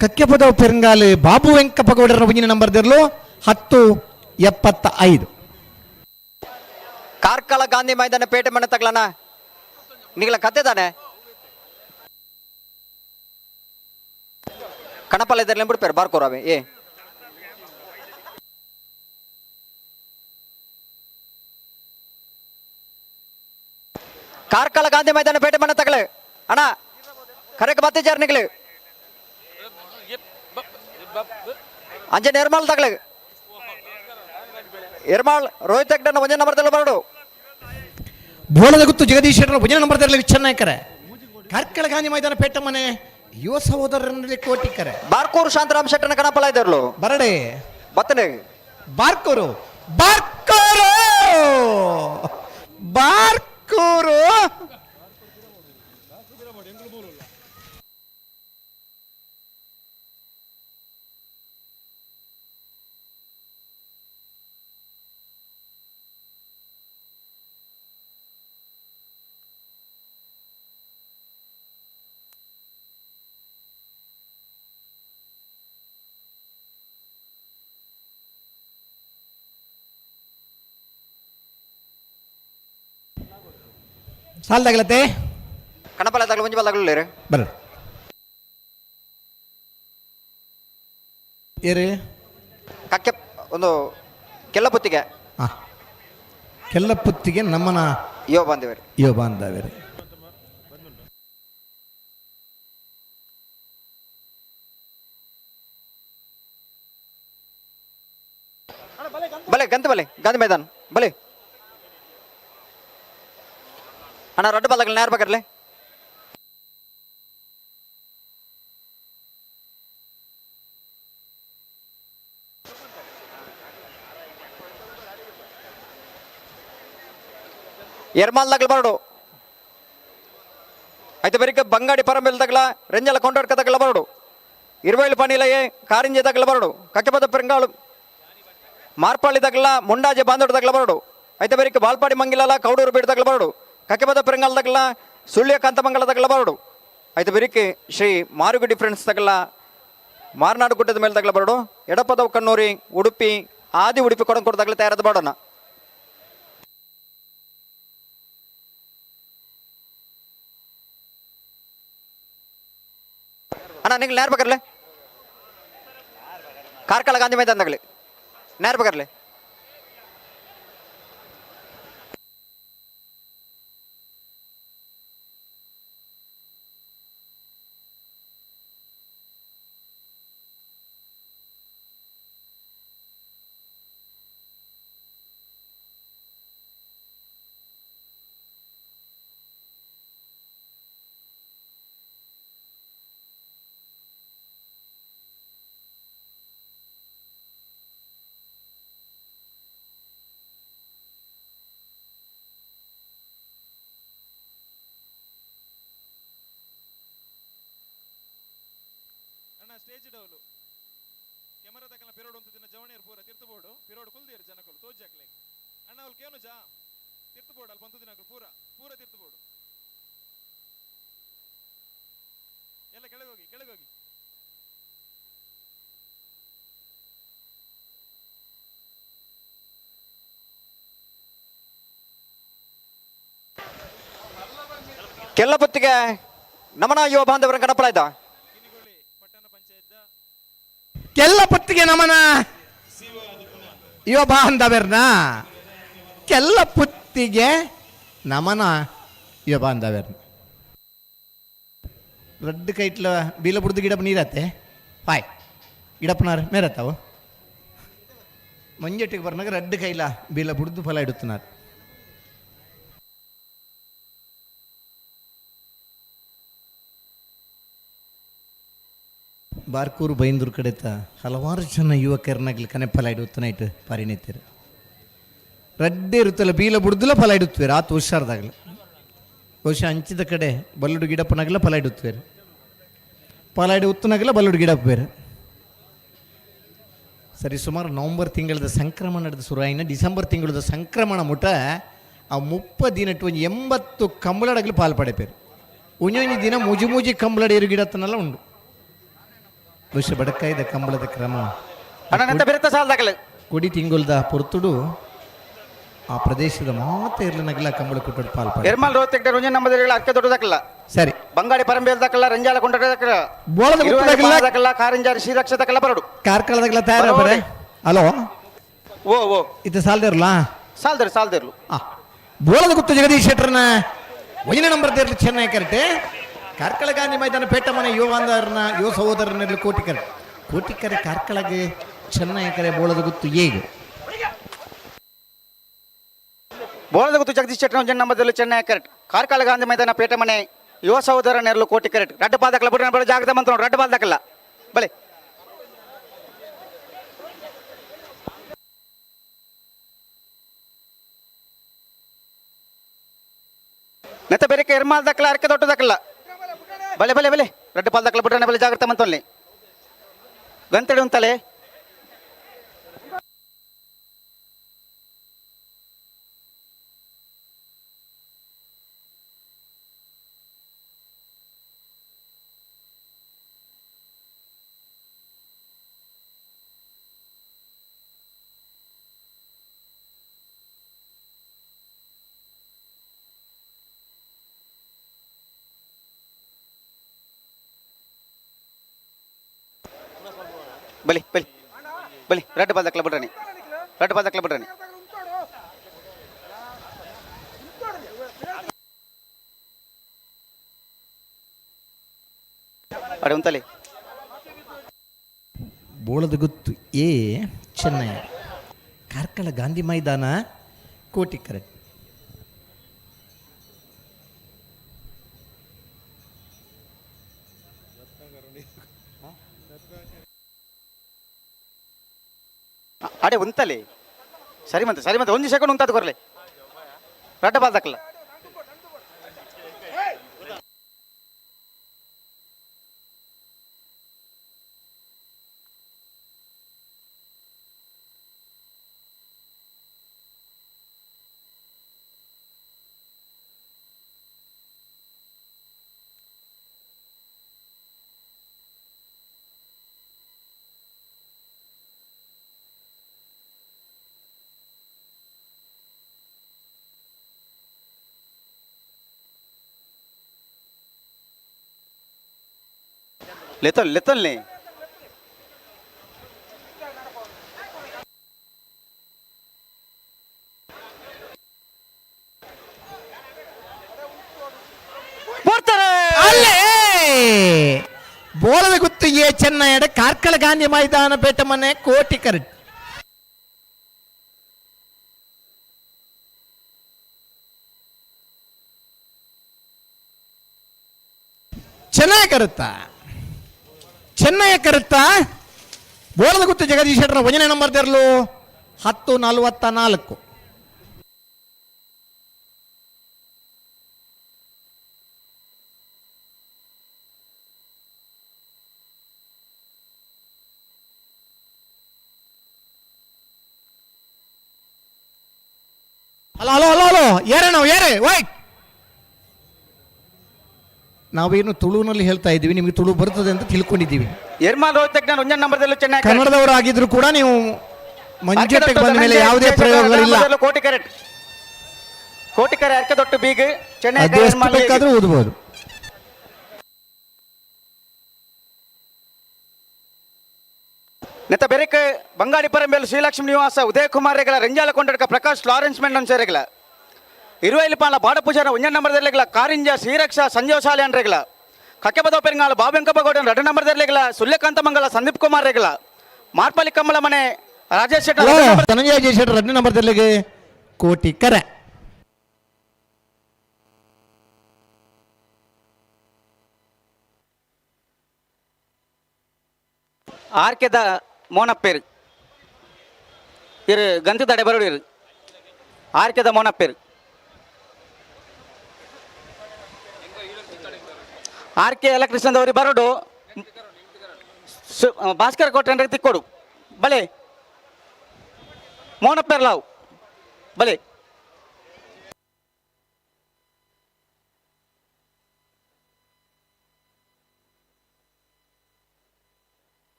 ಕಕ್ಕೆ ಪದವ ಪೆರಂಗಾಲಿ ಬಾಬು ವೆಂಕಪ್ಪ ಗೌಡರ ಮುಂಜಿನ ನಂಬರ್ ದಿರ್ಲು 10-75 ಕಾರ್ಕಳ ಗಾಂಧಿ ಮೈದಾನ ಪೇಟೆ ಮನೆ ತಗ್ಲನ ನಿಗಲ ಕತೆ ತಾನೆ ಕಣಪಲ್ಲ ಇದ್ರಲ್ಲಿ ಬಿಡ್ಪೇರು ಬಾರ್ಕೋರವೆ ಏ ಕಾರ್ಕಳ ಗಾಂಧಿ ಮೈದಾನ ಪೇಟೆ ಮನೆ ತಗಲೆ ಅಣ್ಣ ಕರೆಗೆ ಬತ್ತಿಜಾರ್ ನಿಗಲು ಅಂಜೆ ನಿರ್ಮಲ್ ತಗಲೆ ಎರ್ಮಾಳ್ ರೋಹಿತ್ ಹೆಗ್ಡರ್ನ ಒಂದೇ ನಂಬರ್ದಲ್ಲಿ ಬರೋಡು ಬೋಳದ ಗುತ್ತು ಜಗದೀಶ್ ಶೆಟ್ಟರ್ ಒಂದೇ ನಂಬರ್ದಲ್ಲಿ ಚೆನ್ನೈಕರೆ ಕಾರ್ಕಳ ಗಾಂಧಿ ಮೈದಾನ ಪೇಟೆ ಮನೆ ಯುವ ಸಹೋದರರಲ್ಲಿ ಕೋಟಿಕರೆ ಬಾರ್ಕೂರು ಶಾಂತರಾಮ್ ಶೆಟ್ಟರ್ನ ಕಣಪಲ ಇದ್ದರು ಬರಡೆ ಬತ್ತನೆ ಬಾರ್ಕೂರು ಬಾರ್ಕೂರು ಬಾರ್ಕೂರು. ಸಾಲ್ದಾಗ್ಲತ್ತೆ ಕಣಪಲ ತಗಲು ಮುಂಜಿ ಬಲ್ಲಾಗಲಿಲ್ಲ ಬರ್ರಿ ಏರಿ ಕಕ್ಕೆ ಒಂದು ಕೆಲ್ಲ ಪುತ್ತಿಗೆ ಹಾಂ ಕೆಲ್ಲ ಪುತ್ತಿಗೆ ನಮ್ಮನ ಯೋ ಬಂದಿವೆ ಯೋ ಬಾಂಧವ್ಯರು. ಬಲೆ ಗಂತ ಬಲೆ ಗಾಂಧಿ ಮೈದಾನ ಬಲೆ ಅಣ್ಣ ರಡ್ಡು ಬಲ್ಲಾಗಲಿ ನೇರ ಬೇಕಾರ್ಲೆ ಎರ್ಮಾಲ್ದಾಗಲ ಬರಡು అయితే ಬರಿಕ ಬಂಗಾಡಿ ಪರಂಬೆಲ್ ತಗಲ ರೆಂಜಲ ಕೊಂಡಡ್ಕ ತಗಲ ಬರಡು ಇರುವೈಲು ಪಣಿಲಯೇ ಕಾರಿಂಜೆ ತಗಲ ಬರಡು ಕಕ್ಕೆಪದ ಪೆರಂಗಾಳು ಮಾರ್ಪಾಳಿ ತಗಲ ಮುಂಡಾಜೆ ಬಾಂದೋಡು ತಗಲ ಬರಡು అయితే ಬರಿಕ ಬಾಲ್ಪಾಡಿ ಮಂಗಿಲಲ ಕೌಡೂರು ಬೀಡು ತಗಲ ಬರಡು ಕಕ್ಕೆಪದ ಪೆರಂಗಾಲ್ ತಗಲ ಸುಳ್ಯ ಕಾಂತಮಂಗಲ ತಗಲ ಬರಡು అయితే ಬರಿಕ ಶ್ರೀ ಮಾರುಗುಡಿ ಫ್ರೆಂಡ್ಸ್ ತಗಲ ಮಾರ್ನಾಡು ಗುಡ್ಡದ ಮೇಲೆ ತಗಲ ಬರಡು ಎಡಪದವು ಕಣ್ಣೂರಿ ಉಡುಪಿ ಆದಿ ಉಡುಪಿ ಕೊಡಂಕೋಡು ತಗಲ ತಯಾರಾದ ಬರೋಣ ಅಣ್ಣ ನಿಂಗೆ ನೇರ ಬೇಕಾರ್ಲೆ ಕಾರ್ಕಳ ಗಾಂಧಿ ಮೈದಾನದಾಗಲಿ ನೇರ ಬೇಕಾರ್ಲೆ ಸ್ಟೇಜ್ ಡೌಲು ಕೆಮರಾ ತಕಲ ಪಿರೋಡ್ ಒಂದು ದಿನ ಜವಣಿಯರ್ ಪೂರ ತಿರ್ತಬೋಡು ಪಿರೋಡ್ ಕುಲ್ದಿಯರ್ ಜನಕಲು ತೋಜಾಕ್ಲೆ ಅಣ್ಣ ಅವ್ಲು ಕೇನು ಜಾ ತಿರ್ತಬೋಡು ಅಲ್ಲಿ ಬಂತು ದಿನಕಲು ಪೂರ ಪೂರ ತಿರ್ತಬೋಡು ಎಲ್ಲ ಕೆಳಗೋಗಿ ಕೆಳಗೋಗಿ ಕೆಲ್ಲ ಪುತ್ತಿಗೆ ನಮನ ಯುವ ಬಾಂಧವರ ಕಣಪಳ ಇದ್ದ ಕೆಲ್ಲ ಪುತ್ತಿಗೆ ನಮನ ಯುವ ಬಾಂಧವ್ಯರ್ನ ಕೆಲ್ಲ ಪುತ್ತಿಗೆ ನಮನ ಯುವ ಬಾಂಧವ್ಯರ್ನ ರಡ್ಡು ಕೈಟ್ಲ ಬೀಲ ಬುಡ್ದು ಗಿಡಪ್ ನೀರತ್ತೆ ಹಾಯ್ ಗಿಡಪ್ಪನಾರ ಮೇರತ್ತಾವು ಮಂಜಟ್ಟಿಗೆ ಬರ್ನಾಗ ರಡ್ಡು ಕೈಲ ಬೀಲ ಬುಡ್ದು ಫಲ ಇಡುತ್ತನಾರು ಬಾರ್ಕೂರು ಬೈಂದೂರು ಕಡೆತ ಹಲವಾರು ಜನ ಯುವಕರನಾಗ್ಲಿ ಕನೆ ಫಲ ಇಡುತ್ತನಾಯ್ತು ಪರಿಣಿತೀರು ರಡ್ಡೆ ಇರುತ್ತಲ್ಲ ಬೀಲ ಬುಡ್ದುಲ ಫಲ ಇಡುತ್ತೇವೆ ಆತು ಹುಷಾರ್ದಾಗಲ ಬಹುಶಃ ಹಂಚಿದ ಕಡೆ ಬಲ್ಲುಡು ಗಿಡಪ್ಪನಾಗಲ ಫಲ ಇಡುತ್ತೇವೆ ಫಲ ಇಡು ಉತ್ತನಾಗಲ ಬಲ್ಲುಡು ಗಿಡಪ್ಪ ಬೇರೆ ಸರಿ ಸುಮಾರು ನವಂಬರ್ ತಿಂಗಳದ ಸಂಕ್ರಮಣ ನಡೆದ ಶುರುವಾಯಿನ ಡಿಸೆಂಬರ್ ತಿಂಗಳದ ಸಂಕ್ರಮಣ ಮುಟ ಆ 30 ದಿನಟ್ಟು ಒಂದು 80 ಕಂಬಳಡಗಲು ಪಾಲ್ಪಡೆಪೇರು ಒಂಜೊಂಜಿ ದಿನ ಮುಜಿ ಮುಜಿ ಕಂಬಳಡೇರು ಗಿಡತ್ತನೆಲ್ಲ ಉಂಡು ಬಹುಶಃ ಬಡಕಾಯ್ದ ಕಂಬಳದ ಕ್ರಮ ಕೊಡಿ ತಿಂಗೊಲ್ದ ಪೊರ್ತುಡು ಆ ಪ್ರದೇಶದ ಮಾತ್ರ ಇರ್ಲನಾಗಲ್ಲ ಕಂಬಳ ಕೊಟ್ಟು ಪಾಲ್ಪಡ ಎರ್ಮಾಲ್ ರೋತೆಕ್ಟರ್ ಒಂಜೆ ನಮ್ಮದರಿಗಳ ಅರ್ಕೆ ದೊಡ್ಡದಕ್ಕಲ್ಲ ಸರಿ ಬಂಗಾಡಿ ಪರಂಬೇಲ್ ದಕ್ಕಲ್ಲ ರಂಜಾಲ ಕೊಂಡದಕ್ಕಲ್ಲ ಬೋಳದ ದಕ್ಕಲ್ಲ ಕಾರಿಂಜಾರಿ ಶ್ರೀರಕ್ಷ ದಕ್ಕಲ್ಲ ಬರಡು ಕಾರ್ಕಳದಾಗಲ್ಲ ತಯಾರ ಬರೆ ಹಲೋ ಓ ಓ ಇದು ಸಾಲ್ದಿರ್ಲಾ ಸಾಲ್ದಿರ್ಲು ಬೋಳದ ಗುತ್ತು ಜಗದೀಶ್ ಶೆಟ್ಟರ್ನ ಒಂದನೇ ನಂಬರ್ ದೇರ್ಲಿ ಚೆನ್ನೈ ಕರೆಕ್ಟೆ ಕಾರ್ಕಳ ಗಾಂಧಿ ಮೈದಾನ ಪೇಟ ಮನೆ ಯುವ ಬಾಂಧವರನ್ನ ಯುವ ಸಹೋದರನಲ್ಲಿ ಕೋಟಿಕರೆ ಕಾರ್ಕಳಗೆ ಚೆನ್ನೈ ಕರೆ ಬೋಳದ ಗುತ್ತು ಹೇಗೆ ಬೋಳದ ಗುತ್ತು ಜಗದೀಶ್ ಶೆಟ್ಟರ್ ಒಂಜೆ ನಮ್ಮದಲ್ಲಿ ಚೆನ್ನೈ ಕರೆಕ್ಟ್ ಕಾರ್ಕಳ ಗಾಂಧಿ ಮೈದಾನ ಪೇಟ ಮನೆ ಯುವ ಸಹೋದರ ನೆರಳು ಕೋಟಿ ಕರೆಕ್ಟ್ ರಡ್ಡು ಪಾದಕಲ್ಲ ಬಿಟ್ಟು ಬಡ ಜಾಗದ ಮಂತ್ರ ರಡ್ಡು ಪಾದಕಲ್ಲ ಬಲೆ ಎರ್ಮಾಲ್ ದಕ್ಕಲ ಅರ್ಕೆ ದೊಡ್ಡ ದಕ್ಕಲ್ಲ ಬಲೆ ಬಲೆ ಬಲೆ ರೆಡ್ ಪಾಲ್ ದಕ್ಕಲ ಬಿಟ್ರೆ ಬಲೆ ಜಾಗ್ರತೆ ಮಂತಲ್ಲಿ ಗಂತಡಿ ಉಂತಲೆ ಬಲಿ ಬಲಿ ಬಲಿ ರೆಡ್ ಬಾಲ್ ದಕ್ಕಲ ಬಿಡ್ರನಿ ರೆಡ್ ಬಾಲ್ ದಕ್ಕಲ ಬಿಡ್ರನಿ ಅಡೆ ಉಂತಲಿ ಬೋಳದ ಗುತ್ತು ಎ ಚೆನ್ನೈ ಕಾರ್ಕಳ ಗಾಂಧಿ ಮೈದಾನ ಕೋಟಿ ಕರೆಕ್ಟ್ ಅಡೆ ಉಂತಲಿ ಸರಿ ಮತ್ತೆ 1 ಸೆಕೆಂಡ್ ಉಂತಾದ ಕೊರ್ಲೆ ರೆಡ್ ಬಾಲ್ ದಕ್ಕಲ लेतल ने ಅಲ್ಲೇ ಬೋಳದ ಗುತ್ತು ಎ ಚೆನ್ನೈ ಕಾರ್ಕಳ ಗಾಂಧಿ ಮೈದಾನ ಪೇಟ ಮನೆ ಕೋಟಿ ಕರೆಕ್ಟ್ ಚೆನ್ನೈ ಕರುತ್ತಾ ಬೋಳದ ಗುತ್ತು ಜಗದೀಶ್ ಶೆಟ್ಟರ್ 1ನೇ ನಂಬರ್ ತೆರಲು 10:44 ಹಲೋ ಏರೇ ವೈಟ್ ನಾವೇನು ತುಳುನಲ್ಲಿ ಹೇಳ್ತಾ ಇದ್ದೀವಿ ನಿಮಗೆ ತುಳು ಬರ್ತದೆ ಅಂತ ತಿಳ್ಕೊಂಡಿದ್ದೀವಿ ಎರ್ಮಾಲ್ ರೋಹಿತ್ ತಜ್ಞ 1ನೇ ನಂಬರ್ದಲ್ಲಿ ಚೆನ್ನೈ ಕನ್ನಡದವರು ಆಗಿದ್ರು ಕೂಡ ನೀವು ಮಂಜುಟೆಗೆ ಬಂದ ಮೇಲೆ ಯಾವುದೇ ಪ್ರಯೋಗಗಳಿಲ್ಲ ಕೋಟಿ ಕರೆ ಅರ್ಕೆ ದೊಡ್ಡ ಬೀಗ್ ಚೆನ್ನೈ ಬೇಕಾದ್ರೂ ಓದಬಹುದು ನೆತ್ತ ಬೆರೆಕ್ ಬಂಗಾಡಿ ಪರಂಬೇಲು ಶ್ರೀಲಕ್ಷ್ಮಿ ನಿವಾಸ ಉದಯ್ ಕುಮಾರ್ ರೆಗಲ ರೆಂಜಾಲ ಕೊಂಡಡ್ಕ ಪ್ರಕಾಶ್ ಲಾರೆನ್ಸ್ ಮೆಂಡನ್ ಸೇರೆಗಲ 20 ಪಾಲ ಬಾಡ ಪೂಜಾರ 1ನೇ ನಂಬರ್ದಲ್ಲಿಗಲ ಕಾರಿಂಜ ಶ್ರೀರಕ್ಷ ಸಂಜೀವ ಶಾಲೆ ರೆಗಲ ಕಕ್ಕೆಬದ ಪೆರಿಂಗಾಲ ಬಾಬೆಂಕಪ್ಪಗೌಡ 2ನೇ ನಂಬರ್ದಲ್ಲಿಗಲ ಸುಲ್ಯಕಾಂತ ಮಂಗಲ ಸಂದೀಪ್ ಕುಮಾರ್ ರೆಗಲ ಮಾರ್ಪಲ್ಲಿ ಕಮ್ಮಲ ಮನೆ ರಾಜೇಶ್ ಶೆಟ್ಟರ್ ಧನಂಜಯ ಜಯಶೆಟ್ಟರ್ 2ನೇ ನಂಬರ್ದಲ್ಲಿಗೆ ಕೋಟಿ ಕರೆ ಆರ್ಕೆದ ಮೋನಪ್ಪೇರು ಇರು ಗಂತು ತಡೆ ಬರೋಡು ಇರು ಆರ್ಕೆದ ಮೋನಪ್ಪೇರು ಆರ್ಕೆ ಎಲೆಕ್ಟ್ರಿಷಿಯನ್ ಬರೋಡು ಭಾಸ್ಕರ್ ಕೊಟ್ರೆ ತಿಕ್ಕೊಡು ಬಲೆ ಮೋನಪ್ಪೇರ್ ಲಾವ್ ಬಲೆ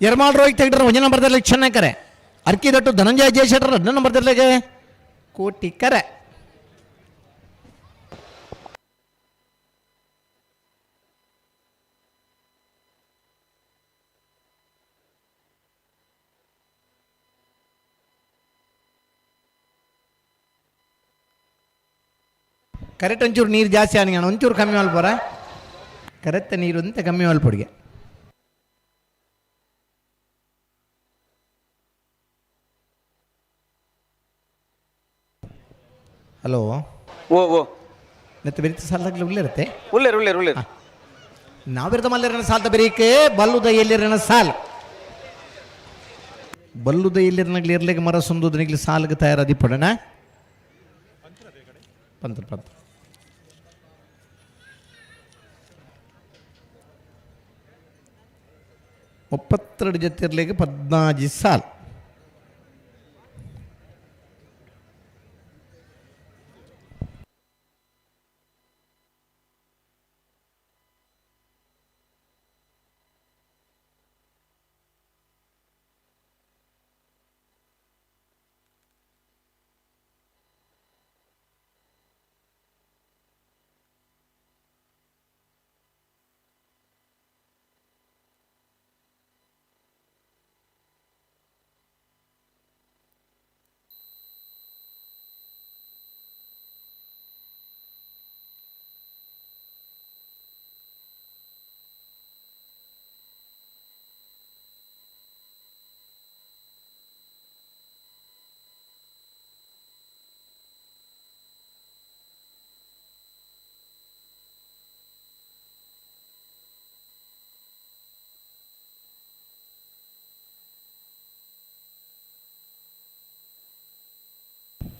ಎರ್ಮಾಲ್ ರೋಹಿತ್ ತೆಗ್ಡ್ರ 1ನೇ ನಂಬರ್ದಲ್ಲಿ ಚೆನ್ನೈ ಕರೆ ಅರ್ಕಿದಟ್ಟು ಧನಂಜಯ ಜಯಶೆಟ್ಟರ್ 2ನೇ ನಂಬರ್ದಲ್ಲಿಗೆ ಕೋಟಿ ಕರೆ ಕರೆಕ್ಟ್ ಒಂಚೂರು ನೀರು ಜಾಸ್ತಿ ಆನಿಗೆ ಒಂಚೂರು ಕಮ್ಮಿ ಮಲ್ಪೋರ ಕರೆಕ್ಟ್ ನೀರು ಅಂತ ಕಮ್ಮಿ ಮಲ್ಪೊಡಿಗೆ. ಹಲೋ ಓ ಓ ನೆತ್ತ ಬೆರೀತ ಸಾಲದಾಗಲಿ ಉಳ್ಳೇರುತ್ತೆ ಉಳ್ಳೇರು ಉಳ್ಳೇರು ಉಳ್ಳೇರು ನಾವಿರದ ಮಲ್ಲಿರನ ಸಾಲದ ಬೆರೀಕೆ ಬಲ್ಲುದ ಎಲ್ಲಿರನ ಸಾಲ ಬಲ್ಲುದ ಎಲ್ಲಿರನಾಗ್ಲಿ ಇರ್ಲಿಕ್ಕೆ ಮರ ಸುಂದುದನಿಗ್ಲಿ ಸಾಲಿಗೆ ತಯಾರಾದಿ ಪಡೋಣ ಪಂತ್ರ ಪಂತ್ರ 32 ಜೊತೆರ್ಲಿಗೆ 14 ಸಾಲ್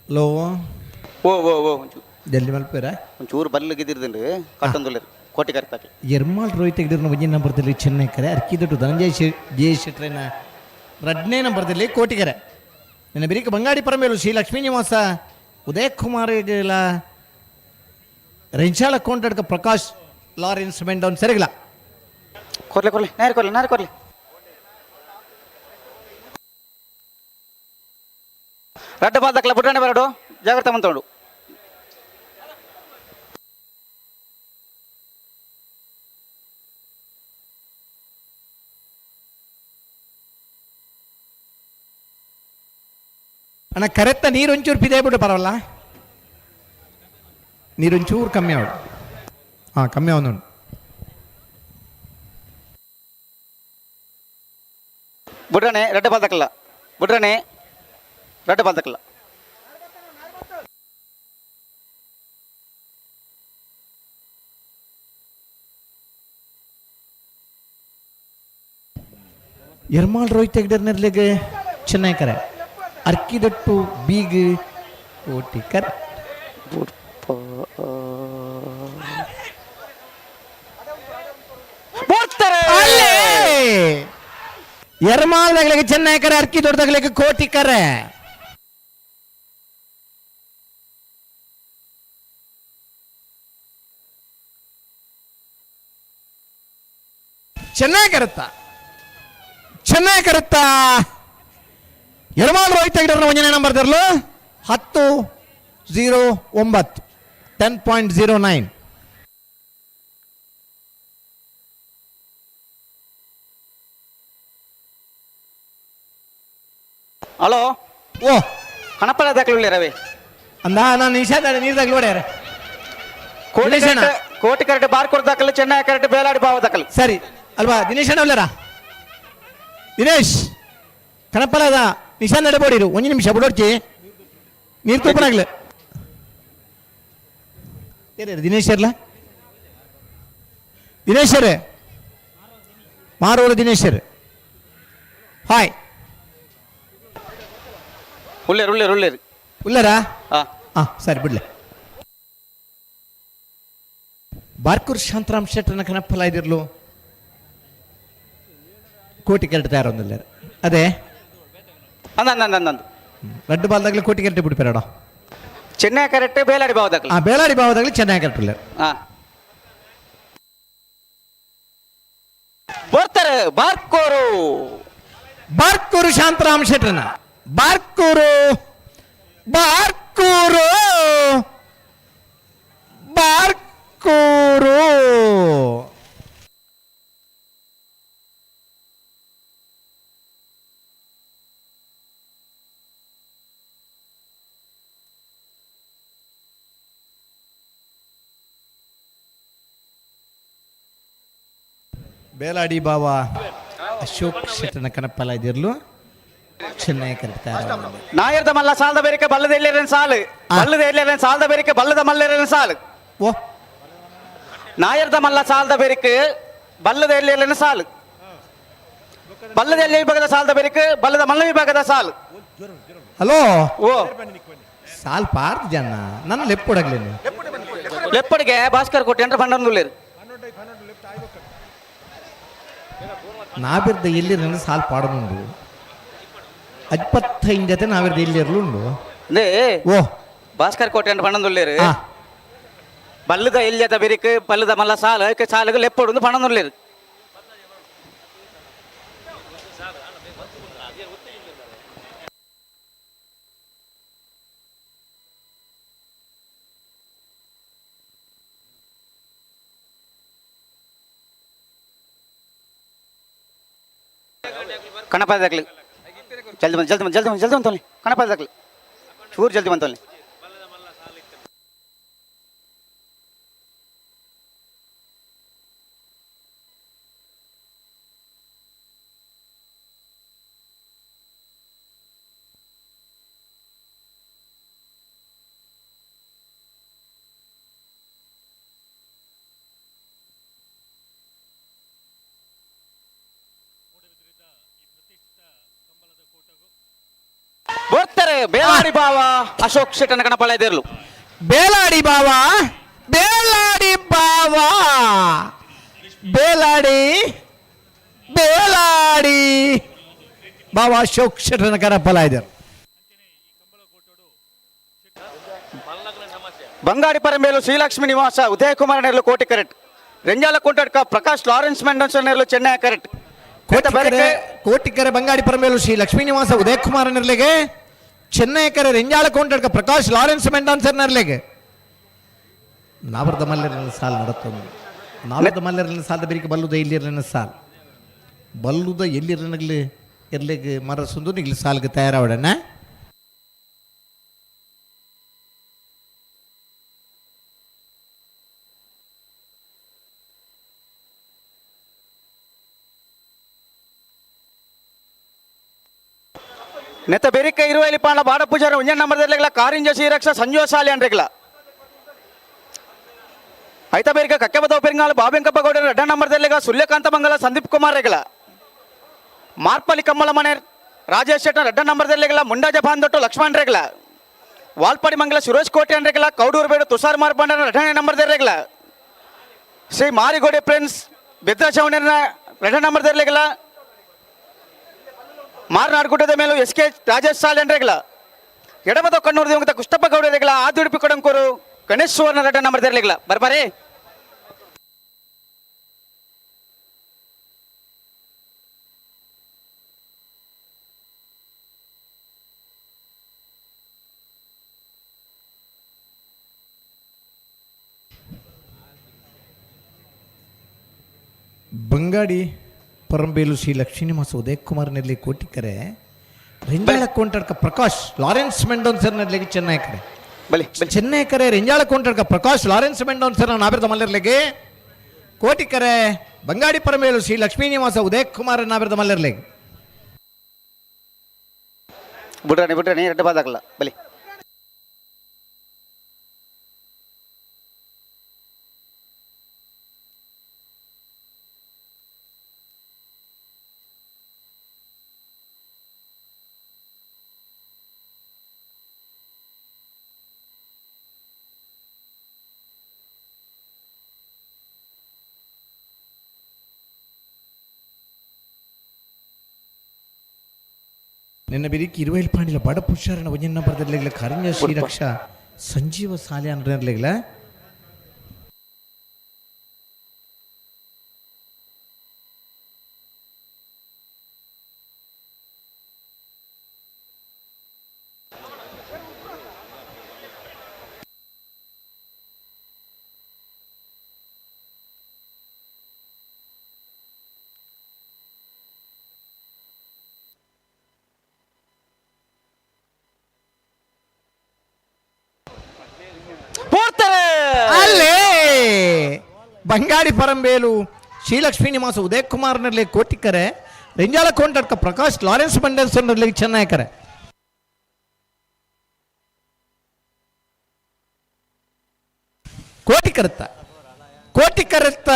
ಹಲೋ ಓ ಓ ಓ ಜಲ್ದಿ ಮಲ್ಪೇರ ಒಂಚೂರು ಬಲ್ಲಗಿದ್ದಿರ್ದಂಡು ಕಟ್ಟೊಂದುಳ್ಳೇರು ಕೋಟಿ ಕರ್ತಾಕಿ ಎರ್ಮಾಳ್ ರೋಹಿತ್ ತೆಗೆದಿರೋ ವಜಿ ನಂಬರ್ದಲ್ಲಿ ಚೆನ್ನೈಕರೆ ಅರ್ಕಿದೊಟ್ಟು ಧನಂಜಯ ಜೆ ಶೆಟ್ರನ ರಡ್ನೇ ನಂಬರ್ದಲ್ಲಿ ಕೋಟಿಗೆರೆ ನಿನ್ನ ಬಿರಿಕ ಬಂಗಾಡಿ ಪರಮೇಲು ಶ್ರೀ ಲಕ್ಷ್ಮೀ ನಿವಾಸ ಉದಯ್ ಕುಮಾರ್ ರೆಂಚಾಳ ಕೊಂಡಡ್ಕ ಪ್ರಕಾಶ್ ಲಾರೆನ್ಸ್ ಮೆಂಡೌನ್ ಸರಿಗಿಲ್ಲ ಕೊರ್ಲೆ ಕೊರ್ಲೆ ನಾರು ಕೊರ್ಲೆ ರಡ್ಡ ಬಾದಕ್ಲ ಬುಟ್ಟಾಣೆ ಬರಡು ಜಾಗ್ರತೆ ಮಂತೋಡು ಅಣ್ಣ ಕರೆಕ್ಟ ನೀರೊಂಚೂರು ಪಿದೆ ಬಿಟ್ಟು ಪರವಲ್ಲ ನೀರೊಂಚೂರು ಕಮ್ಮಿ ಅವಳು ಹಾಂ ಕಮ್ಮಿ ಅವನು ಬುಟ್ಟಾಣೆ ರಡ್ಡ ಬಾದಕ್ಲ ಬುಟ್ಟಾಣೆ ರಡ್ಡ ಬಾದಕ್ಲ ಎರ್ಮಾಳ್ ರೋಹಿತ್ ತೆಗ್ದಿರ್ನರ್ಲಿಗೆ ಚೆನ್ನೈಕರೆ ಅರ್ಕಿದಟ್ಟು ಬೀಗ್ ಕೋಟಿಕರ್ ಎರ್ಮಾಳ್ದಾಗ್ಲಿಗೆ ಚೆನ್ನೈಕರೆ ಅರ್ಕಿ ದೊಡ್ಡದಾಗ್ಲಿಕ್ಕೆ ಕೋಟಿಕರೆ ಚೆನ್ನಾಗಿ ಕರುತ್ತಾ ಎರ್ಮಾಳ್ ರೋಹಿತ್ ತೆಗ್ದಿರೋ ಒಂದನೇ ನಂಬರ್ ತರಲು 10-09 10.09 ಹಲೋ ಓ ಕಣಪಲ ದಾಖಲೆ ರವಿ ಅಂದ ನಾನು ನಿಷಾದ ನೀರ್ದಾಗ್ಲಿ ಹೊಡ್ಯಾರ ಕೋಟಿ ಕರೆಕ್ಟ್ ಬಾರ್ಕೋಡ್ ದಾಖಲೆ ಚೆನ್ನೈ ಕರೆಕ್ಟ್ ಬೇಲಾಡಿ ಭಾವ ದಾಖಲೆ ಸರಿ ಅಲ್ವಾ ದಿನೇಶ್ ಅಣ್ಣ ಒಳ್ಳೆರ ದಿನೇಶ್ ಕಣಪಲದ ನಿಶಾನ್ ನಡಬೋಡಿರು ಒಂದು ನಿಮಿಷ ಬಿಡೋಡ್ಚಿ ನೀರು ತೂಪನಾಗ್ಲಿ ದಿನೇಶ್ ಇರ್ಲ ದಿನೇಶರೇ ಮಾರೋರು ದಿನೇಶರ್ ಹಾಯ್ ಉಳ್ಳೇರು ಉಳ್ಳರಾ ಹಾಂ ಹಾಂ ಸರಿ ಬಿಡ್ಲೆ ಬಾರ್ಕೂರ್ ಶಾಂತರಾಮ್ ಶೆಟ್ಟರ್ನ ಕನಪ್ಪಲ ಇದಿರ್ಲು ಕೋಟಿ ಕೆರಟು ತಯಾರೊಂದಿಲ್ಲ ಅದೇ ಅಂದಂದು ರಡ್ಡು ಬಾಲ್ದಾಗ್ಲಿ ಕೋಟಿ ಕೆರಟೆ ಬಿಡ್ಪೇರಾಡ ಚೆನ್ನೈ ಕರೆಕ್ಟ್ ಬೇಲಾಡಿ ಭಾವ ದಾಖಲೆ ಬೇಲಾಡಿ ಭಾವದಾಗ್ಲಿ ಚೆನ್ನಾಗಿ ಕೆರಟಿಲ್ಲ ಹಾಂ ಬರ್ತಾರೆ ಬಾರ್ಕೂರು ಶಾಂತರಾಮ್ ಶೆಟ್ಟರ್ನ ಬಾರ್ಕೂರು ಬೇಲಾಡಿ ಬಾವ ಅಶೋಕ್ ಶೆಟ್ಟನ ಕನಪಲ ಇದಿರ್ಲು ಚೆನ್ನೈ ಕರೀತಾರೆ ನಾಯರ್ದ ಮಲ್ಲ ಸಾಲದ ಬೇರಿಕೆ ಬಲ್ಲದ ಎಲ್ಲಿರನ್ ಸಾಲು ಬಲ್ಲದ ಎಲ್ಲಿರನ್ ಸಾಲದ ಬೇರಿಕೆ ಬಲ್ಲದ ಮಲ್ಲಿರನ್ ಸಾಲು ಓ ನಾಯರ್ದ ಮಲ್ಲ ಸಾಲದ ಬೇರಿಕೆ ಬಲ್ಲದ ಎಲ್ಲಿರನ್ ಸಾಲು ಬಲ್ಲದ ಎಲ್ಲಿ ವಿಭಾಗದ ಸಾಲದ ಬೇರಿಕೆ ಬಲ್ಲದ ಮಲ್ಲ ವಿಭಾಗದ ಸಾಲು ಹಲೋ ಓ ಸಾಲ್ ಪಾರ್ದು ಜನ ನನ್ನ ಲೆಪ್ಪೊಡಗ್ಲೇನು ಲೆಪ್ಪಡಿಗೆ ಭಾಸ್ಕರ್ ಕೋಟೆ ಅಂದ್ರೆ ಪಂಡೊಂದುಲ್ಲೇರು ನಾವಿರ್ದ ಎಲ್ಲಿರನ್ನು ಸಾಲ್ ಪಾಡನುಂಡು 25 ಜೊತೆ ನಾವಿರ್ದ ಎಲ್ಲಿರಲುಂಡು ಅದೇ ಓ ಭಾಸ್ಕರ್ ಕೋಟೆ ಅಂದ್ರೆ ಪಂಡೊಂದುಲ್ಲೇರು ಆ, ಬಲ್ಲದ ಎಲ್ಲಿಯದ ಬೇರಿಕೆ ಬಲ್ಲದ ಮಲ್ಲ ಸಾಲು ಸಾಲಿಗೆ ಲೆಪ್ಪೊಡು ಪಂಡೊಂದುಲ್ಲೇರು ಕಣಪಾದ ದಾಖಲೆ ಜಲ್ದಿ ಬಂದು ಜಲ್ದಿ ಬಂದು ಜಲ್ದಿ ಬಂದು ಜಲ್ದಿ ಬಂತಲ್ಲಿ ಕಣಪಾದ ದಾಖಲೆ ಚೂರು ಜಲ್ದಿ ಬಂತಲ್ಲಿ ಬರ್ತಾರೆ ಬೇಲಾಡಿ ಬಾವ ಅಶೋಕ್ ಶೆಟ್ಟನ ಕಣಪಾಳ ಇದಿರ್ಲು ಬೇಲಾಡಿ ಬಾವ ಬೇಲಾಡಿ ಬಾವ ಬೇಲಾಡಿ ಬೇಲಾಡಿ ಬಾವ ಅಶೋಕ್ ಶೆಟ್ಟನ ಕನಪಲ ಇದ್ದಾರೆ ಬಂಗಾಡಿ ಪರಂಬೇಲು ಶ್ರೀಲಕ್ಷ್ಮಿ ನಿವಾಸ ಉದಯಕುಮಾರ್ ನೆರಳು ಕೋಟಿ ಕರೆಕ್ಟ್ ರೆಂಜಾಲ ಕೊಂಟಡ್ಕ ಪ್ರಕಾಶ್ ಲಾರೆನ್ಸ್ ಮೆಂಡನ್ಸನ್ ನೆರಳು ಚೆನ್ನೈ ಕರೆಕ್ಟ್ ಕೋಟಿಕೆರೆ ಬಂಗಾಡಿ ಪರಮೇಲು ಶ್ರೀ ಲಕ್ಷ್ಮೀ ನಿವಾಸ ಉದಯಕುಮಾರ್ ನೆರಲೆಗೆ ಚೆನ್ನೈ ಕೆರೆ ರೆಂಜಾಳ ಕೊಂಡಡ್ಕ ಪ್ರಕಾಶ್ ಲಾರೆನ್ಸ್ ಮೆಂಡಾನ್ಸರ್ ನೆರಲೆಗೆ ನಾವರ್ದ ಮಲ್ಲೆರನ ಸಾಲ್ ನಡತ್ತೊಂದು ನಾವರ್ದ ಮಲ್ಲೆರನ ಸಾಲದ ಬೇರಿಕೆ ಬಲ್ಲುದ ಎಲ್ಲಿರನ ಸಾಲ್ ಬಲ್ಲುದ ಎಲ್ಲಿರನಗ್ಲಿ ಎರ್ಲೆಗೆ ಮರಸೊಂದು ನಿಗ್ಲಿ ಸಾಲ್ಗೆ ತಯಾರಾವಡನ ನೆತ್ತ ಬೆರಿಕ ಇರುವಲ್ಲಿ ಪಾಂಡ ಬಾಡ ಪೂಜಾರ ಉಂಜನ್ ನಂಬರ್ದಲ್ಲ ಕಾರಿಂಜ ಶ್ರೀರಕ್ಷ ಸಂಜೀವ ಸಾಲಿ ಅನ್ರೆಗ್ಲ ಐತ ಬೇರಿಕ ಕಕ್ಕೆಬದ ಪೆರಿಂಗಾಲ ಬಾಬೆಂಕಪ್ಪ ಗೌಡ ರೆಡ್ಡ ನಂಬರ್ದಲ್ಲಿಗ ಸೂರ್ಯಕಾಂತ ಮಂಗಲ ಸಂದೀಪ್ ಕುಮಾರ್ ರೆಗ್ಲ ಮಾರ್ಪಲಿ ಕಮ್ಮಳ ಮನೆ ರಾಜೇಶ್ ಶೆಟ್ಟ ರೆಡ್ಡ ನಂಬರ್ದಲ್ಲಿಗಲ ಮುಂಡಾಜ ಬಾಂದೊಟ್ಟು ಲಕ್ಷ್ಮಣ್ ರೆಗ್ಲ ವಾಲ್ಪಾಡಿ ಮಂಗಲ ಸುರೇಶ್ ಕೋಟೆ ಅನ್ರೆಗ್ಲ ಕೌಡೂರು ಬೇಡ Tushar ಮಾರ್ಪಂಡ red ನಂಬರ್ದಲ್ಲಿಗಲ Shri ಮಾರಿಗೋಡೆ prince Bedra ಚೌಣನ red ನಂಬರ್ದಲ್ಲಿಗಲ ಮಾರನಾಡ್ಗುಡ್ಡದ ಮೇಲೂ ಎಸ್ ಕೆ ರಾಜೇಶ್ ಸಾಲ್ ಎಂಡ್ರೆಗ್ಲ ಎಡಬದ ಕಣ್ಣೂರು ದೇವಂತ ಕುಷ್ಟಪ್ಪ ಗೌಡರೆಗ್ಲ ಆದುಡುಪಿ ಕೊಡಂಕೂರು ಗಣೇಶ್ ಸುವರ್ಣ red number ತೆರಲಿಗ್ಲ ಬರ್ಬಾರಿ Bangadi ಪರಂಬೇಲು Shri ಲಕ್ಷ್ಮೀನಿವಾಸ Udaykumar ನೆರಲಿ ಕೋಟಿಕರೆ Renjala ಕೊಂಟಡ್ಕ Prakash Lawrence ಮೆಂಡೋನ್ಸರ್ ನೆರಲಿಗೆ Chennai ಕರೆ ಬಲಿ ಚೆನ್ನೈ ಕರೆ ರೆಂಜಾಳ ಕೊಂಟಡ್ಕ ಪ್ರಕಾಶ್ ಲಾರೆನ್ಸ್ ಮೆಂಡೋನ್ಸರ್ ನಾವಿರದ ಮಲ್ಲರ್ಲೆಗೆ ಕೋಟಿಕರೆ ಬಂಗಾಡಿ ಪರಂಬೇಲು ಶ್ರೀ ಲಕ್ಷ್ಮೀನಿವಾಸ ಉದಯಕುಮಾರ್ ನಾವಿರದ ಮಲ್ಲರ್ಲೆಗೆ ಬಿಡ್ರಾಣಿ ರೆಡ್ಡ ಬಾದಾಗಲ್ಲ ಬಲಿ ನಿನ್ನ ಬಿರಿಕಿ ಇರುವೈಲ್ ಪಾಂಡಿಲ ಬಡ ಪುಷಾರನ ಒಂಜನ್ನ ಬರ್ದರ್ಲೆಗ್ಲ ಕರಿಂಜ ಶ್ರೀರಕ್ಷ ಸಂಜೀವ ಸಾಲೆ ಅನ್ರರ್ಲೆಗ್ಲ ಅಲ್ಲೇ ಬಂಗಾಡಿ ಪರಂಬೇಲು ಶ್ರೀಲಕ್ಷ್ಮೀ ನಿವಾಸ ಉದಯ್ ಕುಮಾರ್ನಲ್ಲಿ ಕೋಟಿಕರೆ ರೆಂಜಾಲ ಕೊಂಡಡ್ಕ ಪ್ರಕಾಶ್ ಲಾರೆನ್ಸ್ ಮಂಡಲ್ಸನ್ನಲ್ಲಿ ಚೆನ್ನೈಕರೆ ಕೋಟಿಕರತ್ತ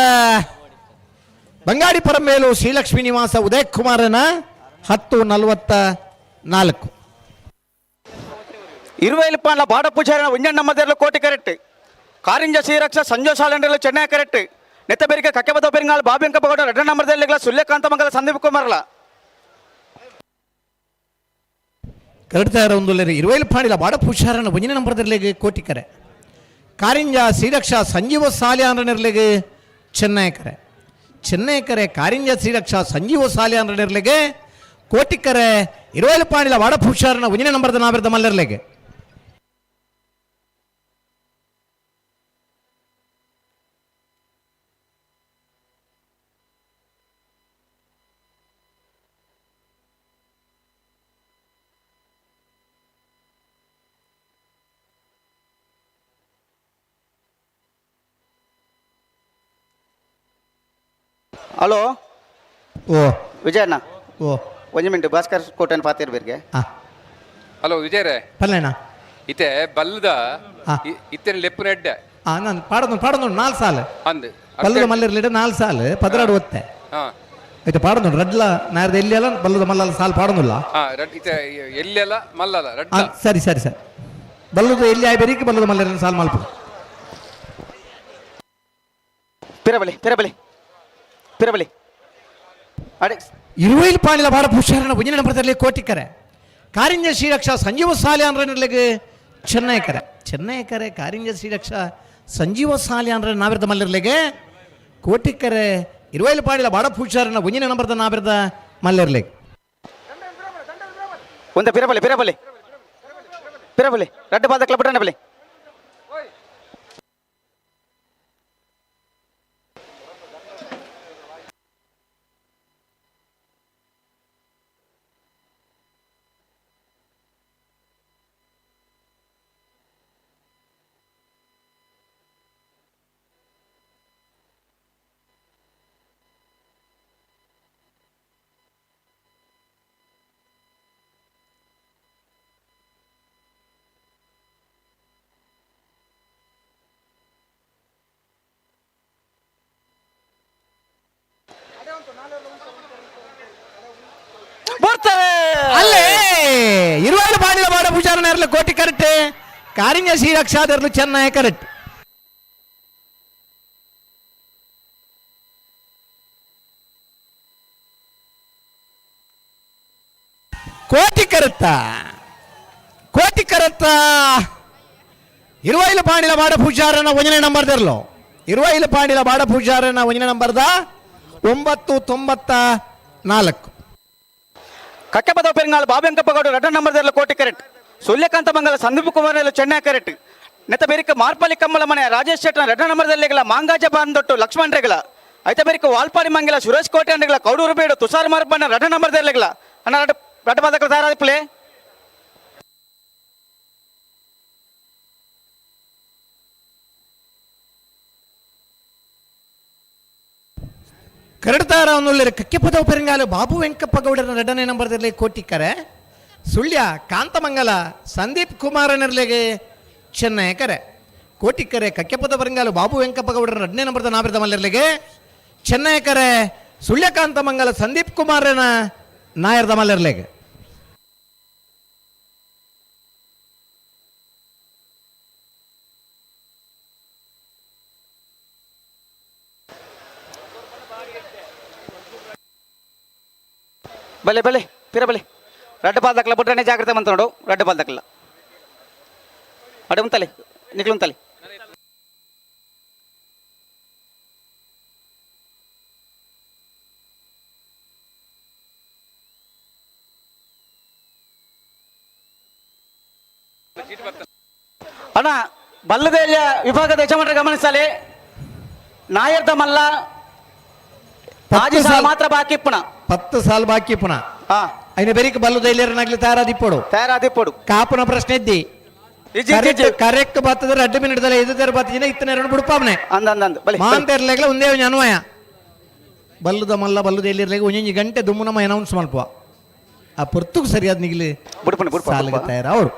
ಬಂಗಾಡಿ ಪರಮೇಲು ಶ್ರೀಲಕ್ಷ್ಮೀ ನಿವಾಸ ಉದಯ್ ಕುಮಾರನ 10:44. 20 పాన్ల బాడ పూజారణ ఉంజన్ నమ్మదర్లు కోటి కరెక్ట్ కారింజ శ్రీరక్ష సంజో సాలండర్లు చెన్నై కరెక్ట్ నెత్తబెరిక కక్కెబద పెరింగాల్ బాబెంక పగడ రెడ్డ నమ్మదర్ల సుల్యకాంత మంగళ సందీప్ కుమార్ల ಕರೆಡ್ತಾ ಇರೋಂದುಲ್ಲರಿ 20 ಪಾಣಿಲ ಬಾಡ ಪೂಜಾರಣ ಒಂಜನೇ ನಂಬರ್ದರ್ಲೆಗೆ ಕೋಟಿಕರೆ ಕಾರಿಂಜ ಶ್ರೀರಕ್ಷ ಸಂಜೀವ ಸಾಲ್ಯಾನ್ರನಿರ್ಲೆಗೆ ಚೆನ್ನೈಕರೆ ಕಾರಿಂಜ ಶ್ರೀರಕ್ಷ ಸಂಜೀವ ಸಾಲ್ಯಾನ್ರನಿರ್ಲೆಗೆ ಕೋಟಿಕರೆ 20 ಪಾಣಿಲ ಬಾಡ ಪೂಜಾರಣ ಒಂಜನೇ ನಂಬರ್ದ ನಾವಿರ್ದ ಮಲ್ಲರ್ಲೆಗೆ ಹಲೋ ಓ ವಿಜಯಣ್ಣ ಓ ಒಂದು ಮಿನಿಟ್ ಭಾಸ್ಕರ್ ಕೋಟನ್ ಪಾತಿರ್ಬೇರ್ಗೆ ಹಲೋ ವಿಜಯರೇ ಪಲ್ಲೇನಾ ಇತ್ತೆ ಬಲ್ಲದ ಇತ್ತೆ ಲೆಪ್ಪನ ಎಡ್ಡೆ ನಾನು ಪಾಡೋದು 4 ಸಾಲು ಅಂದು ಬಲ್ಲದ ಮಲ್ಲರ್ಲಿಡ 4 ಸಾಲು ಪದರಾಡು ಒತ್ತೆ ಆಯ್ತು ಪಾಡೋದು ರಡ್ಲ ನಾರ್ದ ಎಲ್ಲಿ ಅಲ್ಲ ಬಲ್ಲದ ಮಲ್ಲಲ್ಲ ಸಾಲು ಪಾಡೋದಿಲ್ಲ ಇತ್ತೆ ಎಲ್ಲೆಲ್ಲ ಮಲ್ಲಲ್ಲ ರಡ್ಡ ಸರಿ ಬಲ್ಲದ ಎಲ್ಲಿ ಆಯ್ ಬೆರಿಕೆ ಬಲ್ಲದ ಮಲ್ಲರ ಸಾಲು ಮಲ್ಪ ಪಿರಬಲಿ ಅಡೆ 20 ಪಾಣಿಲ ಬಾಡ ಪುಷಾರಣ ಒಂಜನೇ ನಂಬರ್ದಲ್ಲಿ ಕೋಟಿಕರೆ ಕಾರಿಂಜ ಶ್ರೀರಕ್ಷ ಸಂಜೀವ ಸಾಲ್ಯಾನ್ರನಿರ್ಲೆಗೆ ಚೆನ್ನೈಕರೆ ಕಾರಿಂಜ ಶ್ರೀರಕ್ಷ ಸಂಜೀವ ಸಾಲ್ಯಾನ್ರ ನಾವಿರ್ದ ಮಲ್ಲಿರ್ಲೆಗೆ ಕೋಟಿಕರೆ 20 ಪಾಣಿಲ ಬಾಡ ಪುಷಾರಣ ಒಂಜನೇ ನಂಬರ್ದ ನಾವಿರ್ದ ಮಲ್ಲಿರ್ಲೆಗೆ ಒಂದು ಪಿರಬಲಿ ರಡ್ಡ ಬಾದ ಕ್ಲಬ್ ಬಲಿ ಅಲ್ಲೇ 20 ಪಾಣಿಲ ಬಾಡ ಪುಷಾರಣ ಇರಲಿ ಕೋಟಿ ಕರೆಕ್ಟ್ ಕಾರಿಂಜ ಶ್ರೀರಕ್ಷಾದರ್ಲು ಚೆನ್ನೈ ಕರೆಕ್ಟ್ ಕೋಟಿ ಕರೆತ್ತ 20 ಪಾಣಿಲ ಬಾಡ ಪೂಜಾರನ ಒಂಜನೇ ನಂಬರ್ದರ್ಲು 20 ಪಾಣಿಲ ಬಾಡ ಪೂಜಾರನ ಒಂಜನೇ ನಂಬರ್ದ 994 ಕಕ್ಕೆಬದ ಪೆರಿಂಗಾಲ್ ಬಾಬೆಂಕ ಪಗಡು ರಡ್ಡ ನಂಬರ್ದರ್ಲು ಕೋಟಿ ಕರೆಕ್ಟ್ ಸೂರ್ಯಕಾಂತ ಮಂಗಲ ಸಂದೀಪ್ ಕುಮಾರ್ನೆಲ್ಲ ಚೆನ್ನೈ ಕರೆಕ್ಟ್ ನೆತ್ತ ಬೇರಿಕ ಮಾರ್ಪಲ್ಲಿ ಕಮ್ಮಲ ಮನೆ ರಾಜೇಶ್ ಶೆಟ್ಟನ ರಡ್ಡ ನಂಬರ್ದಲ್ಲಿಗಳ ಮಾಂಗಾಜ ಬಾಂದೊಟ್ಟು ಲಕ್ಷ್ಮಣ್ ರೇಗಲ ಐತ ಬೇರಿಕ ವಾಲ್ಪಾಡಿ ಮಂಗಲ ಸುರೇಶ್ ಕೋಟೆ ಅಂಡಗಳ ಕೌಡೂರು ಬೇಡು ತುಷಾರ್ ಮಾರ್ಪಣ್ಣ ರಡ್ಡ ನಂಬರ್ದಲ್ಲಿಗಳ ಅಣ್ಣ ರಡ್ಡ ಬಾದಕಲ ತಯಾರಾದ ಪ್ಲೇ ಕರಡ್ತಾರ ಅವನುಳ್ಳ ಕಕ್ಕೆಪದ ಪೆರಿಂಗಾಲು ಬಾಬು ವೆಂಕಪ್ಪ ಗೌಡರ ಎರಡನೇ ನಂಬರ್ದಲ್ಲಿ ಕೋಟಿಕರೆ ಸುಳ್ಯ ಕಾಂತಮಂಗಲ ಸಂದೀಪ್ ಕುಮಾರನರ್ಲೆಗೆ ಚೆನ್ನೈಕರೆ ಕೋಟಿಕರೆ ಕಕ್ಕೆಪದ ಪೆರಿಂಗಾಲು ಬಾಬು ವೆಂಕಪ್ಪ ಗೌಡರ ಎರಡನೇ ನಂಬರ್ದ ನಾಬಿರದ ಮಲ್ಲರ್ಲೆಗೆ ಚೆನ್ನೈಕರೆ ಸುಳ್ಯ ಕಾಂತಮಂಗಲ ಸಂದೀಪ್ ಕುಮಾರನ ನಾಯರ್ದ ಮಲ್ಲರ್ಲೆಗೆ ಬಲೆ ಪಿರಬಲಿ ರಡ್ಡ ಬಾಲ್ ದಕ್ಕಲ ಬಿಟ್ರೆ ಜಾಗ್ರತೆ ಮಂತ ನೋಡು ರಡ್ಡ ಬಾಲ್ ದಕ್ಕಲ ಅಡೆ ಉಂತಲೆ ನಿಕ್ಲು ಉಂತಲೆ ಅಣ್ಣ ಬಲ್ಲದೆಯ ವಿಭಾಗದ ಯಜಮಾನರ ಗಮನಿಸಲಿ ನಾಯರ್ದ ಮಲ್ಲ ಮಾತ್ರ ಬಾಕಿ ಪುಣ 10 ಸಾಲ್ ಬಾಕಿ ಪುನಃ అయిన ಬೆರಿಕ ಬಲ್ಲು ದೈಲ್ಯರನಾಗ್ಲಿ ತಯಾರಾದಿಪ್ಪೋಡು ಕಾಪುನ ಪ್ರಶ್ನೆ ಇದ್ದಿ ಕರೆಕ್ಟ್ ಬರ್ತದ 2 ಮಿನಿಟ್ ದಲ್ಲ ಇದು ಬತ್ತಿನ ಇತ್ತನ ಎರಡು ಬಿಡುಪಾವನೆ ಅಂದ ಮಾಂತೆರ್ಲೆಗ್ಲ ಒಂದೇ ಒಂದು ಅನ್ವಯ ಬಲ್ಲುದ ಮಲ್ಲ ಬಲ್ಲುದ ಎಲ್ಲಿರ್ಲಿಕ್ಕೆ ಒಂಜೊಂಜಿ ಗಂಟೆ ದುಮ್ಮು ನಮ್ಮ ಅನೌನ್ಸ್ ಮಲ್ಪುವ ಆ ಪೊರ್ತುಕು ಸರಿಯಾದ ನಿಗಿಲಿ ಸಾಲಿಗೆ ತಯಾರ ಅವರು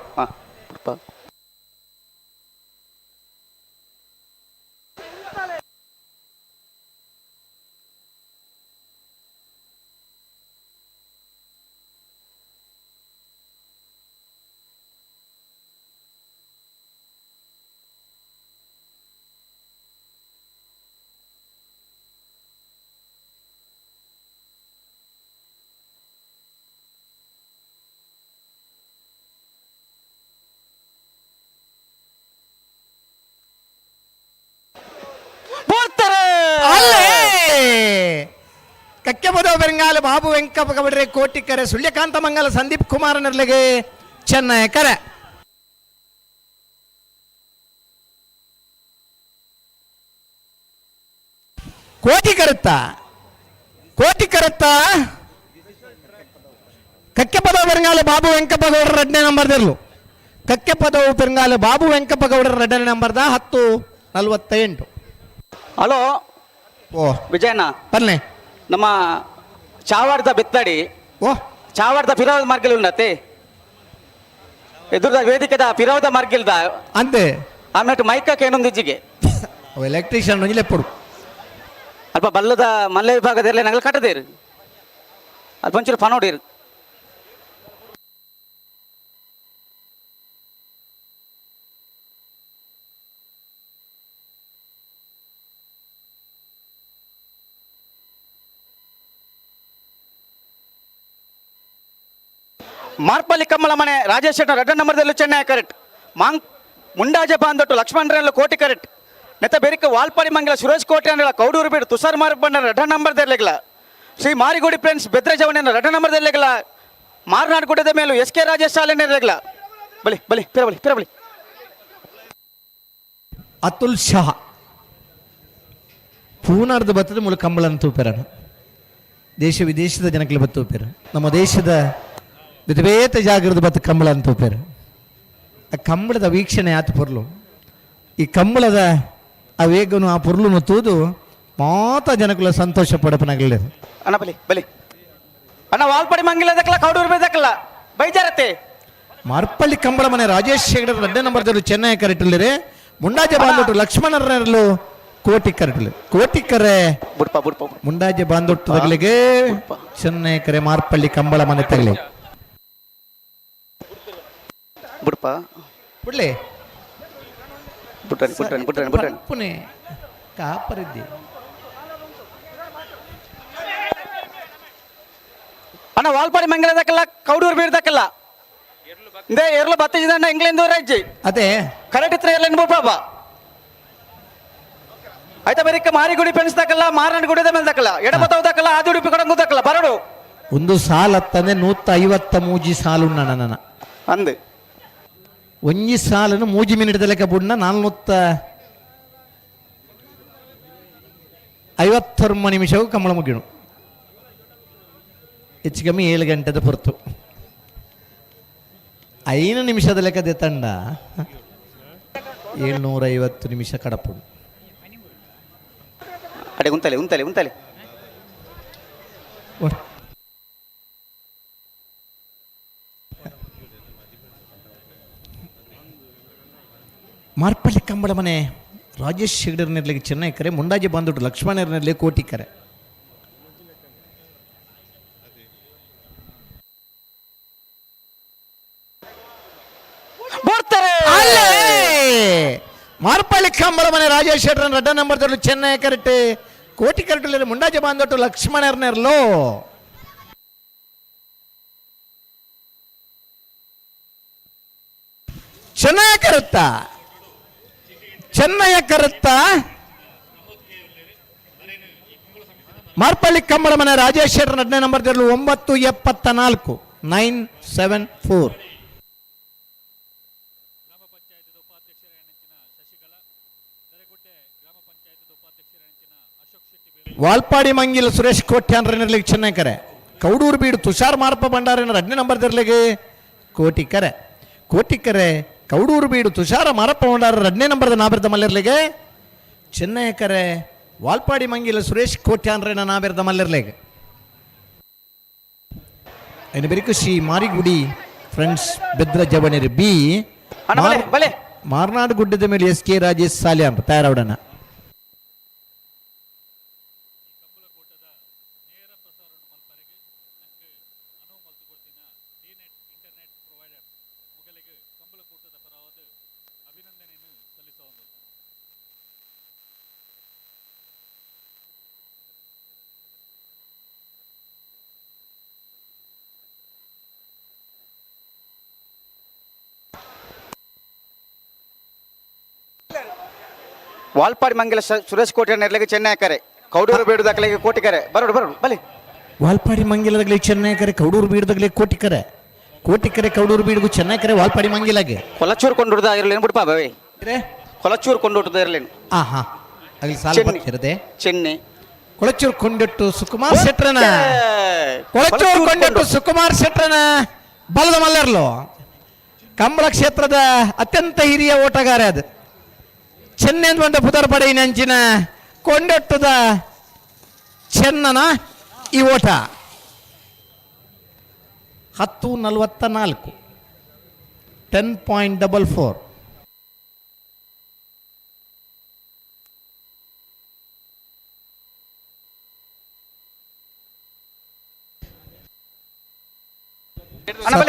ಕಕ್ಕೆಬದ ಬೆಂಗಾಲ ಬಾಬು ವೆಂಕಪ್ಪ ಕಬಡ್ರೆ ಕೋಟಿಕರೆ ಸುಳ್ಯಕಾಂತ ಮಂಗಲ ಸಂದೀಪ್ ಕುಮಾರ್ ನಿರ್ಲೆಗೆ ಚೆನ್ನೈ ಕರೆ ಕೋಟಿ ಕರುತ್ತ ಕಕ್ಕೆಪದವು ಬೆಂಗಾಲ ಬಾಬು ವೆಂಕಪ್ಪ ಗೌಡರ 2ನೇ ನಂಬರ್ದಿರ್ಲು ಕಕ್ಕೆಪದವು ಬೆಂಗಾಲ ಬಾಬು ವೆಂಕಪ್ಪ ಗೌಡರ 2ನೇ ನಂಬರ್ದ 10:48. ಹಲೋ ಓ ವಿಜಯಣ್ಣ ಬನ್ನಿ ನಮ್ಮ ಚಾವಾಡ್ದ ಬೆತ್ತಡಿ ಓ ಚಾವಾಡ್ದ ಪಿರೋದ ಮಾರ್ಗಲ್ ಉನ್ನತೆ ಎದುರದ ವೇದಿಕೆದ ಪಿರೋದ ಮಾರ್ಗಿಲ್ದ ಅಂತೆ ಆಮೇಲೆ ಮೈಕಕ್ಕೆ ಏನೊಂದಿಜ್ಜಿಗೆ ಎಲೆಕ್ಟ್ರಿಷಿಯನ್ ಒಂಜಿಲೆಪ್ಪಡು ಅಲ್ಪ ಬಲ್ಲದ ಮಲ್ಲೆ ವಿಭಾಗದಲ್ಲಿ ನಂಗೆ ಕಟ್ಟದೇರು ಅಲ್ಪ ಒಂಚೂರು ಪನೋಡಿರು ಮಾರ್ಪಲ್ಲಿ ಕಮ್ಮಲ ಮನೆ ರಾಜೇಶ್ ಶೆಟ್ಟರ್ 2ನೇ ನಂಬರ್ದಲ್ಲೂ ಚೆನ್ನೈ ಕರೆಕ್ಟ್ ಮಾಂಗ್ ಮುಂಡಾಜ ಬಾಂದೊಟ್ಟು ಲಕ್ಷ್ಮಣರಲ್ಲೂ ಕೋಟಿ ಕರೆಕ್ಟ್ ನೆತ್ತ ಬೇರಿಕ ವಾಲ್ಪಾಡಿ ಮಂಗಲ ಸುರೇಶ್ ಕೋಟೆ ಅಂಡಲ ಕೌಡೂರು ಬೀಡು ತುಷಾರ್ ಮಾರ್ಕ್ ಬಂಡ 2ನೇ ನಂಬರ್ದಲ್ಲಿಗಲ ಶ್ರೀ ಮಾರಿಗೋಡಿ ಫ್ರೆಂಡ್ಸ್ ಬೆದ್ರಜವನ 2ನೇ ನಂಬರ್ದಲ್ಲಿಗಲ ಮಾರ್ನಾಡ್ ಗುಡ್ಡದ ಮೇಲೂ SK ರಾಜೇಶ್ ಶಾಲೆನಿರಲಿಗಲ ಬಲಿ ಬಲಿ ಪಿರಬಲಿ ಅತುಲ್ ಶಾ ಪೂನಾರ್ದ ಬತ್ತದ ಮೂಲ ಕಂಬಳನ್ನು ತೂಪೆರಣ ದೇಶ ವಿದೇಶದ ಜನಕ್ಕೆ ಬತ್ತೂಪೆರು ನಮ್ಮ ದೇಶದ ವಿಧವೇತ ಜಾಗರದ ಬತ್ತ ಕಂಬಳ ಅಂತ ತೂಪೆರು ಆ ಕಂಬಳದ ವೀಕ್ಷಣೆ ಆತ ಪೊರ್ಲು ಈ ಕಂಬಳದ ಆ ವೇಗನು ಆ ಪೊರ್ಲು ತೂದು ಮಾತ ಜನಕ್ಕೂ ಸಂತೋಷ ಪಡಪನಾಗಲಿದೆ ಅಣ್ಣ ಬಲಿ ಅಣ್ಣ ವಾಲ್ಪಾಡಿ ಮಂಗಲದಕ್ಕಲ್ಲ ಕೌಡೂರು ಬೇದಕ್ಕಲ್ಲ ಬೈಜಾರತ್ತೆ ಮಾರ್ಪಳ್ಳಿ ಕಂಬಳ ಮನೆ ರಾಜೇಶ್ ಶೇಗಡ 2ನೇ ನಂಬರ್ದಲ್ಲೂ ಚೆನ್ನೈ ಕರೆಕ್ಟಲ್ಲಿರೆ ಮುಂಡಾಜೆ ಬಾಂದೊಟ್ಟು ಲಕ್ಷ್ಮಣರಲ್ಲೂ ಕೋಟಿ ಕರೆ ಮುಂಡಾಜೆ ಬಾಂದೊಟ್ಟುಗಳಿಗೆ ಚೆನ್ನೈ ಕರೆ ಮಾರ್ಪಳ್ಳಿ ಕಂಬಳ ಮನೆ ತಗಲಿ ಬಿಡ್ಲಿ ಪುಣೆ ಕಾಪರಿದ್ದಿ ಅಣ್ಣ ವಾಲ್ಪಾಡಿ ಮಂಗಲದಕ್ಕಲ್ಲ ಕೌಡೂರು ಬೀರ್ದಕ್ಕಲ್ಲ ಇಂದೇ ಎರ್ಲು ಬತ್ತಿದ ಇಂಗ್ಲೆಂಡ್ ರಾಜ್ಯ ಅದೇ ಕರೆಕ್ಟ್ ಇತ್ರ ಎಲ್ಲ ಬಿಡ್ಪಾಪ ಆಯ್ತಾ ಬರೀಕ ಮಾರಿಗುಡಿ ಪೆಣಿಸ್ದಕ್ಕಲ್ಲ ಮಾರನ ಗುಡಿದ ಮೇಲೆ ದಕ್ಕಲ್ಲ ಎಡಬತ್ತವದಕ್ಕಲ್ಲ ಆದಿ ಉಡುಪಿ ಕೊಡಂಗುದಕ್ಕಲ್ಲ ಬರಡು ಒಂದು ಸಾಲ ಹತ್ತಂದ್ರೆ 150 ಸಾಲು ನನ್ನ ಅಂದು ಒಂಜಿ ಸಾಲನ್ನು 3 ಮಿನಿಟ್ ಲೆಕ್ಕ ಬುಡ್ನ 450 ನಿಮಿಷವು ಕಂಬಳ ಮುಗಿಣು ಹೆಚ್ಚು ಕಮ್ಮಿ 7 ಗಂಟೆದ ಹೊರತು 5 ನಿಮಿಷದ ಲೆಕ್ಕದ ತಂಡ 750 ನಿಮಿಷ ಕಡಪುಡು ಅಡೆ ಉಂತಲೆ ಮಾರ್ಪಳ್ಳಿ ಕಂಬಳ ಮನೆ ರಾಜೇಶ್ ಶೆಗಡರ್ನಿರ್ಲಿಕ್ಕೆ ಚೆನ್ನೈ ಕರೆ ಮುಂಡಾಜೆ ಬಾಂದೊಟ್ಟು ಲಕ್ಷ್ಮಣರ್ನಲ್ಲಿ ಕೋಟಿ ಕರೆ ಮಾರ್ಪಳ್ಳಿ ಕಂಬಳ ಮನೆ ರಾಜೇಶ್ ಶೆಟ್ಟರ್ 2ನೇ ನಂಬರ್ದಲ್ಲೂ ಚೆನ್ನೈ ಕರೆಕ್ಟ್ ಕೋಟಿ ಕರೆಕ್ಟ್ ಮುಂಡಾಜೆ ಬಾಂದೊಟ್ಟು ಲಕ್ಷ್ಮಣರ್ನರ್ಲೋ ಚೆನ್ನೈ ಕರುತ್ತಾ ಮಾರ್ಪಳ್ಳಿ ಕಂಬಳ ಮನೆ ರಾಜೇಶ್ ಶೆಟ್ಟರ್ 2ನೇ ನಂಬರ್ದಲ್ಲೂ 9:74 974 ವಾಲ್ಪಾಡಿ ಮಂಗಿಲ ಸುರೇಶ್ ಕೋಟ್ಯಾನ್ರನಿರ್ಲಿಕ್ಕೆ ಚೆನ್ನೈ ಕರೆ ಕೌಡೂರು ಬೀಡು ತುಷಾರ್ ಮಾರ್ಪ ಭಂಡಾರಿನ 2ನೇ ನಂಬರ್ದಿರ್ಲಿಕ್ಕೆ ಕೋಟಿ ಕರೆ ಕೌಡೂರು ಬೀಡು ತುಷಾರ ಮಾರಪ್ಪ ಭಂಡಾರ 2ನೇ ನಂಬರ್ದ ನಾಬರ್ದ ಮಲ್ಲಿರ್ಲಿಗೆ ಚೆನ್ನೈ ಕರೆ ವಾಲ್ಪಾಡಿ ಮಂಗಿಲ ಸುರೇಶ್ ಕೋಟ್ಯಾನ್ರೇನ ನಾವೆರ್ದ ಮಲ್ಲರ್ಲೆಗ್ അതിന് പേർക്ക് ശ്രീ മാരിഗുടി ഫ്രണ്ട്സ് ബദ്ര ജവനർ ബി മാർനാട് ಗುಡ್ಡದ ಮೇಲೆ ಎಸ್ ಕೆ ರಾಜೇಶ್ ಸಾಲ್ಯಾಂ ತಯಾರವಡನ ವಾಲ್ಪಾಡಿ ಮಂಗಲ ಸುರೇಶ್ ಕೋಟೆ ನೆರಳಿಗೆ ಚೆನ್ನೈ ಕರೆ ಕೌಡೂರು ಬೀಡು ದಾಖಲೆಗೆ ಕೋಟಿಕರೆ ಬರೋಡು ಬರೋಡು ಬಲಿ ವಾಲ್ಪಾಡಿ ಮಂಗಿಲದಾಗಲಿ ಚೆನ್ನೈ ಕರೆ ಕೌಡೂರು ಬೀಡದಾಗಲಿ ಕೋಟಿಕರೆ ಕೋಟಿಕರೆ ಕೌಡೂರು ಬೀಡುಗು ಚೆನ್ನೈ ಕರೆ ವಾಲ್ಪಾಡಿ ಮಂಗಿಲಾಗೆ ಕೊಲಚೂರು ಕೊಂಡುಡ್ದ ಇರಲೇನು ಬಿಡ್ಪಾ ಬವೇ ಕೊಲಚೂರು ಕೊಂಡುಟ್ಟದ ಇರಲೇನು ಆಹಾ ಅಲ್ಲಿ ಸಾಲ ಬರ್ತಿರದೆ ಚೆನ್ನೈ ಕೊಳಚೂರು ಕೊಂಡಟ್ಟು ಸುಕುಮಾರ್ ಶೆಟ್ರನ ಕೊಳಚೂರು ಕೊಂಡಟ್ಟು ಸುಕುಮಾರ್ ಶೆಟ್ರನ ಬಲದ ಮಲ್ಲರ್ಲು ಕಂಬಳ ಕ್ಷೇತ್ರದ ಅತ್ಯಂತ ಹಿರಿಯ ಓಟಗಾರ ಅದು ಚೆನ್ನೈ ಬಂದ ಪುದರ್ ಪಡೆ ನಂಚಿನ ಕೊಂಡಟ್ಟದ ಚೆನ್ನನ ಈ ಓಟ 10:44 10.44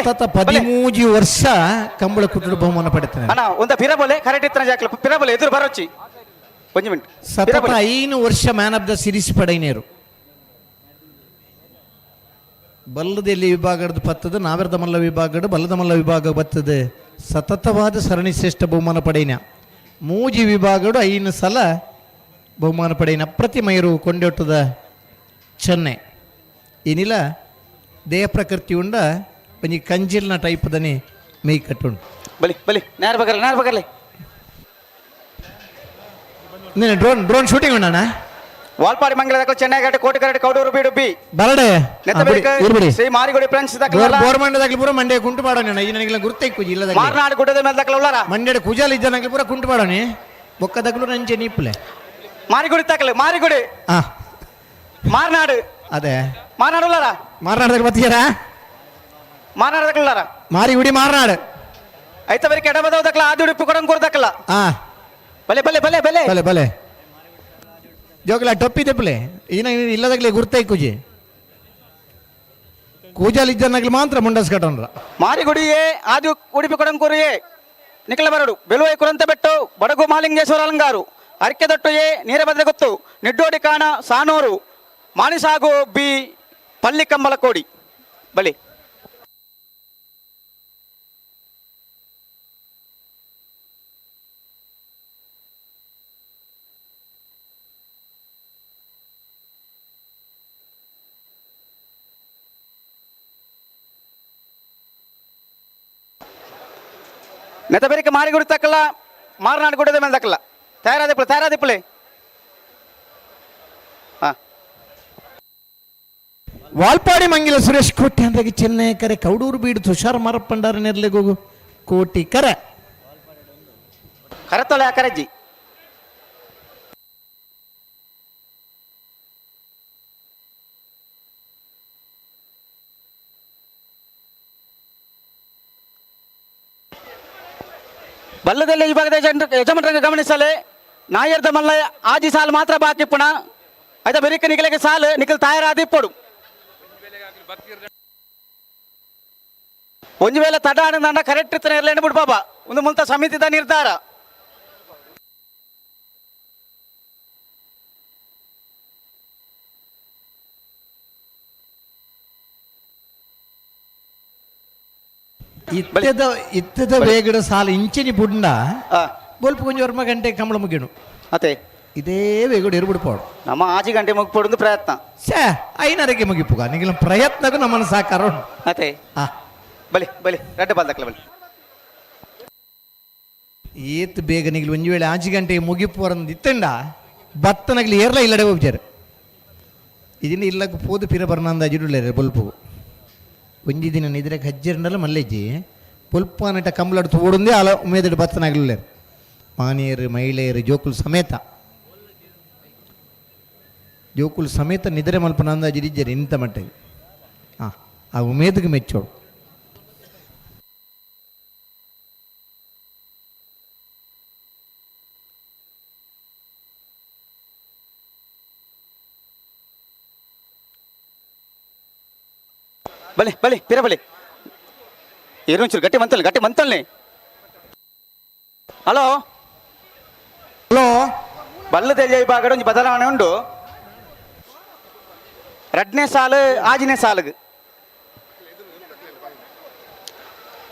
ಸತತ 13 ವರ್ಷ ಕಂಬಳ ಕುಟುಂಬ ಬಹುಮಾನ ಪಡೆತಾನೆ ಅಣ್ಣ ಒಂದು ಪಿರಬೋಲೆ ಕರೆಕ್ಟ್ ಇತ್ತನ ಜಾಕಲ ಪಿರಬೋಲೆ ಎದುರು ಬರೋಚಿ ಒಂದು ಮಿನಿಟ್ ಸತತ 5 ವರ್ಷ ಮ್ಯಾನ್ ಆಫ್ ದ ಸೀರೀಸ್ ಪಡೆಯಿನೇರು ಬಲ್ಲದಲ್ಲಿ ವಿಭಾಗದ ಪತ್ತದ ನಾವೆರ್ದ ಮಲ್ಲ ವಿಭಾಗದ ಬಲ್ಲದ ಮಲ್ಲ ವಿಭಾಗ ಬತ್ತದ ಸತತವಾದ ಸರಣಿ ಶ್ರೇಷ್ಠ ಬಹುಮಾನ ಪಡೆಯಿನ ಮೂಜಿ ವಿಭಾಗಡು 5 ಸಲ ಬಹುಮಾನ ಪಡೆಯಿನ ಪ್ರತಿಮಯರು ಕೊಂಡೊಟ್ಟದ ಚೆನ್ನೈ ಏನಿಲ್ಲ ದೇಹ ಪ್ರಕೃತಿ ಉಂಡ ಒಂಜಿ ಕಂಜಿಲ್ನ ಟೈಪ್ ದನೆ ಮೈ ಕಟ್ಟುಂಡು ಬಲಿ ಬಲಿ ನೇರ ಬಗರ್ಲೆ ನೀನು ಡ್ರೋನ್ ಶೂಟಿಂಗ್ ಉಂಡಣ್ಣ ವಾಲ್ಪಾಡಿ ಮಂಗಲ ಚೆನ್ನೈ ಘಾಟ ಕೋಟಿಕರಡಿ ಕೌಡೂರು ಬೀಡು ಬಿ ಬರಡೆ ನೆತ್ತಬೇಕ ಶ್ರೀ ಮಾರಿಗುಡಿ ಫ್ರೆಂಡ್ಸ್ ದಕ್ಕಲ ಗೋರ್ಮೆಂಟ್ ಪೂರ ಮಂಡ್ಯ ಕುಂಟು ಮಾಡೋಣ ಈ ನನಗೆ ಗುರ್ತೈ ಕುಜಿ ಇಲ್ಲದ ಮಾರ್ನಾಡು ಗುಡ್ಡದ ಮೇಲೆ ದಕ್ಕಲ ಉಳ್ಳಾರ ಮಂಡ್ಯದ ಕುಜಾಲ ಇದ್ದನಾಗಲಿ ಪೂರ ಕುಂಟು ಮಾಡೋಣ ಬೊಕ್ಕದಗ್ಲು ನಂಚೆ ನೀಪ್ಲೆ ಮಾರಿಗುಡಿ ತಕ್ಕಲೆ ಮಾರಿಗುಡಿ ಮಾರ್ನಾಡು ಅದೇ ಮಾರ್ನಾಡು ಉಳ್ಳಾರ ಮಾರ್ನಾಡದಾಗ ಬತ್ತೀರ ಮಾರ್ನಾಡು ದಕ್ಕಲ ಉಳ್ಳಾರ ಮಾರಿಗುಡಿ ಮಾರ್ನಾಡು ಐತ ಬರೀ ಕೆಡಬದವ ದಕ್ಕಲ ಆದಿ ಉಡುಪಿ ಕೊಡಂಗ್ ಕೂರ್ ದಕ್ಕಲ ಬಲೆ ಬಲೆ ಬಲೆ ಬಲೆ ಬಲೆ ಬಲೆ ಜೋಗಲ ಟೊಪ್ಪಿ ತೆಪ್ಪಲೆ ಈನ ಇಲ್ಲದಾಗಲೇ ಗುರ್ತೈ ಕುಜಿ ಕೂಜಾಲ್ ಇದ್ದನಾಗ್ಲಿ ಮಾತ್ರ ಮುಂಡಸ್ ಕಟ್ಟನ್ರ ಮಾರಿಗುಡಿಯೇ ಆದಿ ಉಡುಪಿ ಕೊಡಂಕೂರಿಯೇ ನಿಖಲ ಬರಡು ಬೆಳುವೈ ಕುರಂತ ಬೆಟ್ಟು ಬಡಗು ಮಾಲಿಂಗೇಶ್ವರ ಅಲಂಗಾರು ಅರ್ಕೆದೊಟ್ಟುಯೇ ನೀರಭದ್ರ ಗೊತ್ತು ನಿಡ್ಡೋಡಿ ಕಾಣ ಸಾನೂರು ಮಾಣಿಸಾಗು ಬಿ ಪಲ್ಲಿ ಕಂಬಲ ಕೋಡಿ ಬಲಿ ನೆತಬೇರಿಕೆ ಮಾರಿಗುಡಿ ತಕ್ಕಲ್ಲ ಮಾರ್ನಾಡು ಗುಡ್ಡದ ಮೇಲೆ ತಕ್ಕಲ್ಲ ತಯಾರಾದಿಪ್ಪಳೆ ವಾಲ್ಪಾಡಿ ಮಂಗಿಲ ಸುರೇಶ್ ಕೋಟಿ ಅಂದಾಗ ಚೆನ್ನೈ ಕರೆ ಕೌಡೂರು ಬೀಡು ತುಷಾರ್ ಮಾರಪ್ಪಂಡಾರ ನೆರ್ಲೆಗೋಗು ಕೋಟಿ ಕರೆ ಕರತೊಳೆ ಕರಜ್ಜಿ ಬಲ್ಲದಲ್ಲಿ ಈ ಭಾಗದ ಯಜಮಾನರಂಗ ಗಮನಿಸಲೆ ನಾಯರ್ದ ಮಲ್ಲ ಆಜಿ ಸಾಲು ಮಾತ್ರ ಬಾಕಿ ಪುಣ ಆಯ್ತಾ ಬೆರಿಕ ನಿಖಲಿಗೆ ಸಾಲು ನಿಖಲ್ ತಾಯರಾದಿ ಪೊಡು ಒಂದು ವೇಳೆ ತಡ ದಂಡ ಕರೆಕ್ಟ್ ಇರ್ತಾನೆ ಇರಲೇನು ಬಿಡು ಬಾಬಾ ಒಂದು ಮುಂತ ಸಮಿತಿದ ನಿರ್ಧಾರ ಇತ್ತದ ವೇಗದ ಸಾಲ ಇಂಚಿನಿ ಬುಂಡ ಬೊಲ್ಪ ಕೊಂಚ ವರ್ಮ ಗಂಟೆ ಕಂಬಳ ಮುಗಿಣು ಅದೇ ಇದೇ ವೇಗಡು ಇರ್ಬಿಡ್ಪಾಡು ನಮ್ಮ ಆಜಿ ಗಂಟೆ ಮುಗಿಪೊಡು ಪ್ರಯತ್ನ ಛೇ 5:30ಕ್ಕೆ ಮುಗಿಪುಗ ನಿಗಲ ಪ್ರಯತ್ನಗೂ ನಮ್ಮನ್ನು ಸಾಕಾರ ಅದೇ ಬಲಿ ಬಲಿ ರೆಡ್ಡ ಬಾಲ್ದಕ್ಕಲ ಬಲಿ ಏತ್ ಬೇಗ ನಿಗಲು ಒಂದು ವೇಳೆ 5 ಗಂಟೆಗೆ ಮುಗಿಪುವರಂದು ಇತ್ತಂಡ ಬತ್ತನಗಲಿ ಏರ್ಲ ಇಲ್ಲಡೆ ಹೋಗ್ಜಾರು ಇದನ್ನ ಇಲ್ಲಕ್ಕೆ ಪೋದು ಪಿರ ಬರ್ನಂದ ಅಜಿಡುಳ್ಳೇರೆ ಬೊಲ್ಪು ಒಂಜಿ ದಿನ ನಿದ್ರೆ ಹಜ್ಜೆಂಡಲ್ಲ ಮಲ್ಲೆಜ್ಜಿ ಪುಲ್ಪ ನಟ ಕಂಬಳಡು ತೋಡುಂದೇ ಅಲ ಮೇದಡು ಬತ್ತನಾಗಲಿಲ್ಲ ಮಾನಿಯರು ಮಹಿಳೆಯರು ಜೋಕುಲು ಸಮೇತ ಜೋಕುಲು ಸಮೇತ ನಿದ್ರೆ ಮಲ್ಪನ ಅಂದಾಜು ಇಜ್ಜರಿ ಇಂಥ ಮಟ್ಟಿಗೆ ಹಾಂ ಆ ಉಮೇದಿಗೆ ಮೆಚ್ಚೋಳು. ಬಲೆ ಬಲೆ ಪಿರ ಬಲೆ ಏನೊಂಚೂರು ಗಟ್ಟಿ ಮಂತಲ್ನಿ. ಹಲೋ ಹಲೋ ಬಲ್ಲು ತೆಲಿಯ ವಿಭಾಗದ ಒಂಜಿ ಬದಲಾವಣೆ ಉಂಡು. 2ನೇ ಸಾಲು 6ನೇ ಸಾಲಿಗೆ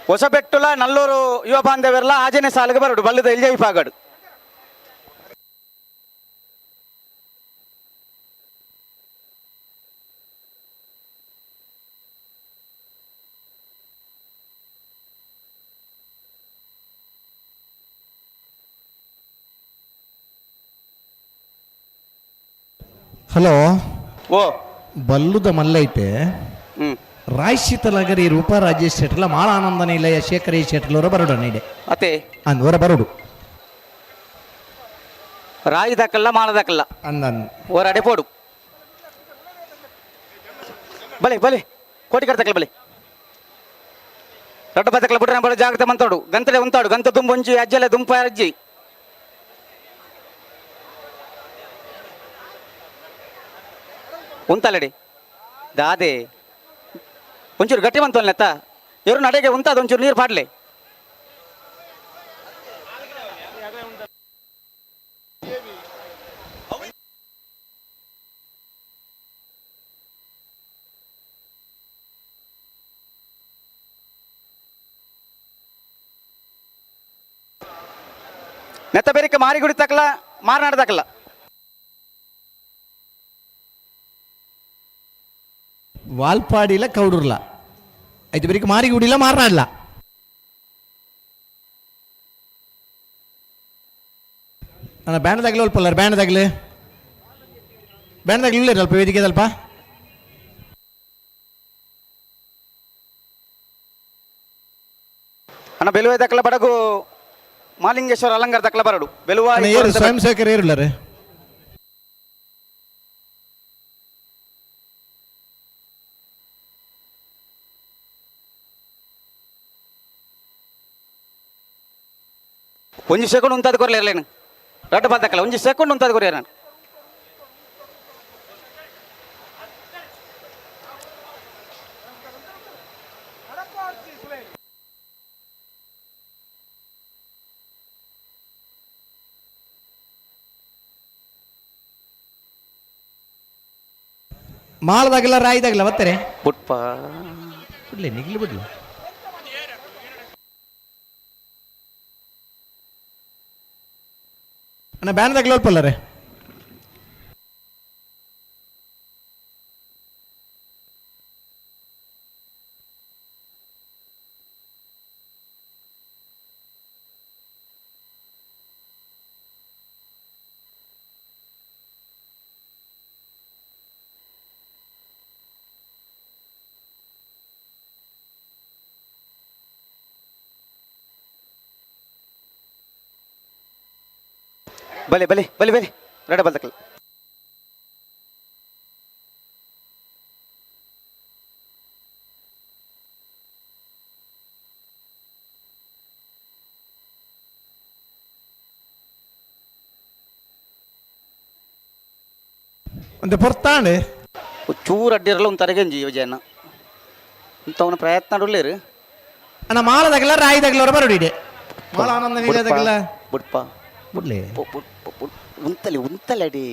ಹೊಸಬೆಟ್ಟುಲ ನಲ್ಲೂರು ಯುವ ಬಾಂಧವ್ಯರ್ಲ 6ನೇ ಸಾಲಿಗೆ ಬರಡು ಬಲ್ಲು ತೆಲಿಯ ವಿಭಾಗಡು. ಹಲೋ ಓ ಬಲ್ಲುದ ಮಲ್ಲೈತೆ ರಾಯ್ಶೀತಲಗರಿ ರೂಪ ರಾಜೇಶ್ ಶೆಟ್ಲ ಮಾಳ ಆನಂದ ನಿಲಯ ಶೇಖರಿ ಶೆಟ್ಲವರ ಬರಡು ನೀಡೆ ಅತೆ ಅಂದವರ ಬರಡು ರಾಯಿ ದಕ್ಕಲ್ಲ ಮಾಳ ದಕ್ಕಲ್ಲ ಅಂದನ್ ಓರಾಡೆ ಪೋಡು ಬಲೆ ಬಲೆ ಕೋಟಿ ಕರ್ತಕಲ್ಲ ಬಲೆ ದೊಡ್ಡ ಬದಕಲ ಬಿಡ್ರೆ ಬಡ ಜಾಗ್ರತೆ ಮಂತಾಡು ಗಂತಲೆ ಉಂತಾಡು ಗಂತ ತುಂಬೊಂಜಿ ಅಜ್ಜಲೆ ದುಂಪ ಅಜ್ಜಿ ಉಂತಲ್ಲಡಿ ದಾದೆ ಒಂಚೂರು ಗಟ್ಟಿ ಬಂತು ಅಲ್ಲೆತ್ತ ಇವರು ನಡೆಗೆ ಉಂತಾದ ಒಂಚೂರು ನೀರು ಪಾಡ್ಲೆ ನೆತ್ತ ಬೇರಿಕೆ ಮಾರಿ ಗುಡಿತಕ್ಕಲ್ಲ ಮಾರನಾಡ್ದಕ್ಕಲ್ಲ ವಾಲ್ಪಾಡಿಲ್ಲ ಕೌಡೂರ್ಲ ಐದು ಬರೀಕ್ ಮಾರಿಗೆ ಉಡಿಲ್ಲ ಮಾರನಾಡ್ಲ ನನ್ನ ಬ್ಯಾಂಡ್ದಾಗಲೇ ಅಲ್ಪಲ್ಲ ಬ್ಯಾಂಡ್ದಾಗಲೇ ಇಲ್ಲ ಅಲ್ಪ ವೇದಿಕೆ ಅಲ್ಪ ಅಣ್ಣ ಬೆಲುವೆ ದಕ್ಕಲ ಬಡಗು ಮಾಲಿಂಗೇಶ್ವರ ಅಲಂಕಾರ ದಕ್ಕಲ ಬರಡು ಬೆಲುವ ಸ್ವಯಂ ಸೇವಕರು ಏರುಲ್ಲರೆ ಒಂಜಿ ಸೆಕೆಂಡ್ ಉಂತಾದ ಕೊರ್ಲೇನು ರಡ್ಡ ಬದ್ದಕ್ಕಲ್ಲ ಒಂಜಿ ಸೆಕೆಂಡ್ ಉಂತಾದ ಕೊರಿಯ ನಾನು ಮಾಳದಾಗಲ್ಲ ರಾಯಿದಾಗಲ್ಲ ಬತ್ತಾರೆ ಪುಟ್ಪ ಬಿಡ್ಲಿ ನಿಗ್ಲಿ ಬಿಡ್ಲಿ ಅಣ್ಣ ಬ್ಯಾನ್ದಾಗಲೇ ಅಲ್ಪಲ್ಲರೆ ಬಲೆ ಬಲೆ ಬಲೆ ಬಲೆ ರಡ ಬಲ್ದಕ್ಕಲ್ಲ ಒಂದು ಪೊರ್ತಾಂಡೆ ಚೂರು ಅಡ್ಡಿರಲ್ಲ ಒಂದು ತರಗಂಜಿ ಯೋಜನ ಇಂಥವನ ಪ್ರಯತ್ನ ಅಡುಳ್ಳೇರು ಅಣ್ಣ ಮಾಳದಾಗಲ್ಲ ರಾಯಿದಾಗಲ್ಲ ಬರೋಡಿಡೆ ಮಾಳ ಆನಂದ ನಿಲಯದಾಗಲ್ಲ ಬುಡ್ಪ ಬಿಡ್ಲಿ ಉಂತಲಿ ಉಂತಲಡಿ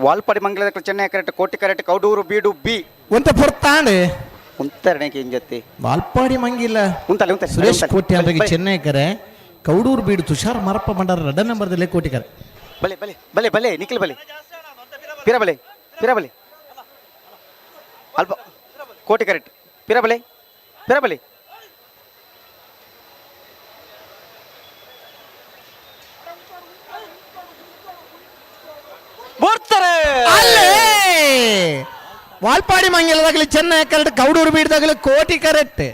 ವಾಲ್ಪಾಡಿ ಮಂಗಲದ ಚೆನ್ನೈ ಕರೆಕ್ಟ್ ಕೋಟಿ ಕರೆಕ್ಟ್ ಕೌಡೂರು ಬೀಡು ಬಿ ಒಂತ ಪೊರ್ತಾಂಡೆ ಉಂತರಣೆಗೆ ಇಂಜತ್ತಿ ವಾಲ್ಪಾಡಿ ಮಂಗಿಲ್ಲ ಉಂತಲೆ ಉಂತಲೆ ಸುರೇಶ್ ಕೋಟಿ ಅಂದ್ರೆ ಚೆನ್ನೈ ಕರೆ ಕೌಡೂರು ಬೀಡು ತುಷಾರ್ ಮರಪ್ಪ ಬಂಡಾರ ರೆಡ್ಡ ನಂಬರ್ದಲ್ಲೇ ಕೋಟಿಕರೆ ಬಲೆ ಬಲೆ ಬಲೆ ಬಲೆ ನಿಖಿಲ್ ಬಲೆ ಪಿರ ಬಲೆ ಪಿರ ಬಲೆ ಅಲ್ಪ ಕೋಟಿ ಕರೆಕ್ಟ್ ಪಿರ ಬಲೆ ಬರ್ತಾರೆ ಅಲ್ಲೇ ವಾಲ್ಪಾಡಿ ಮಂಗಿಲದಾಗಲಿ ಚೆನ್ನೈ ಕರೆಕ್ಟ್ ಕೌಡೂರು ಬೀಡ್ದಾಗಲಿ ಕೋಟಿ ಕರೆಕ್ಟ್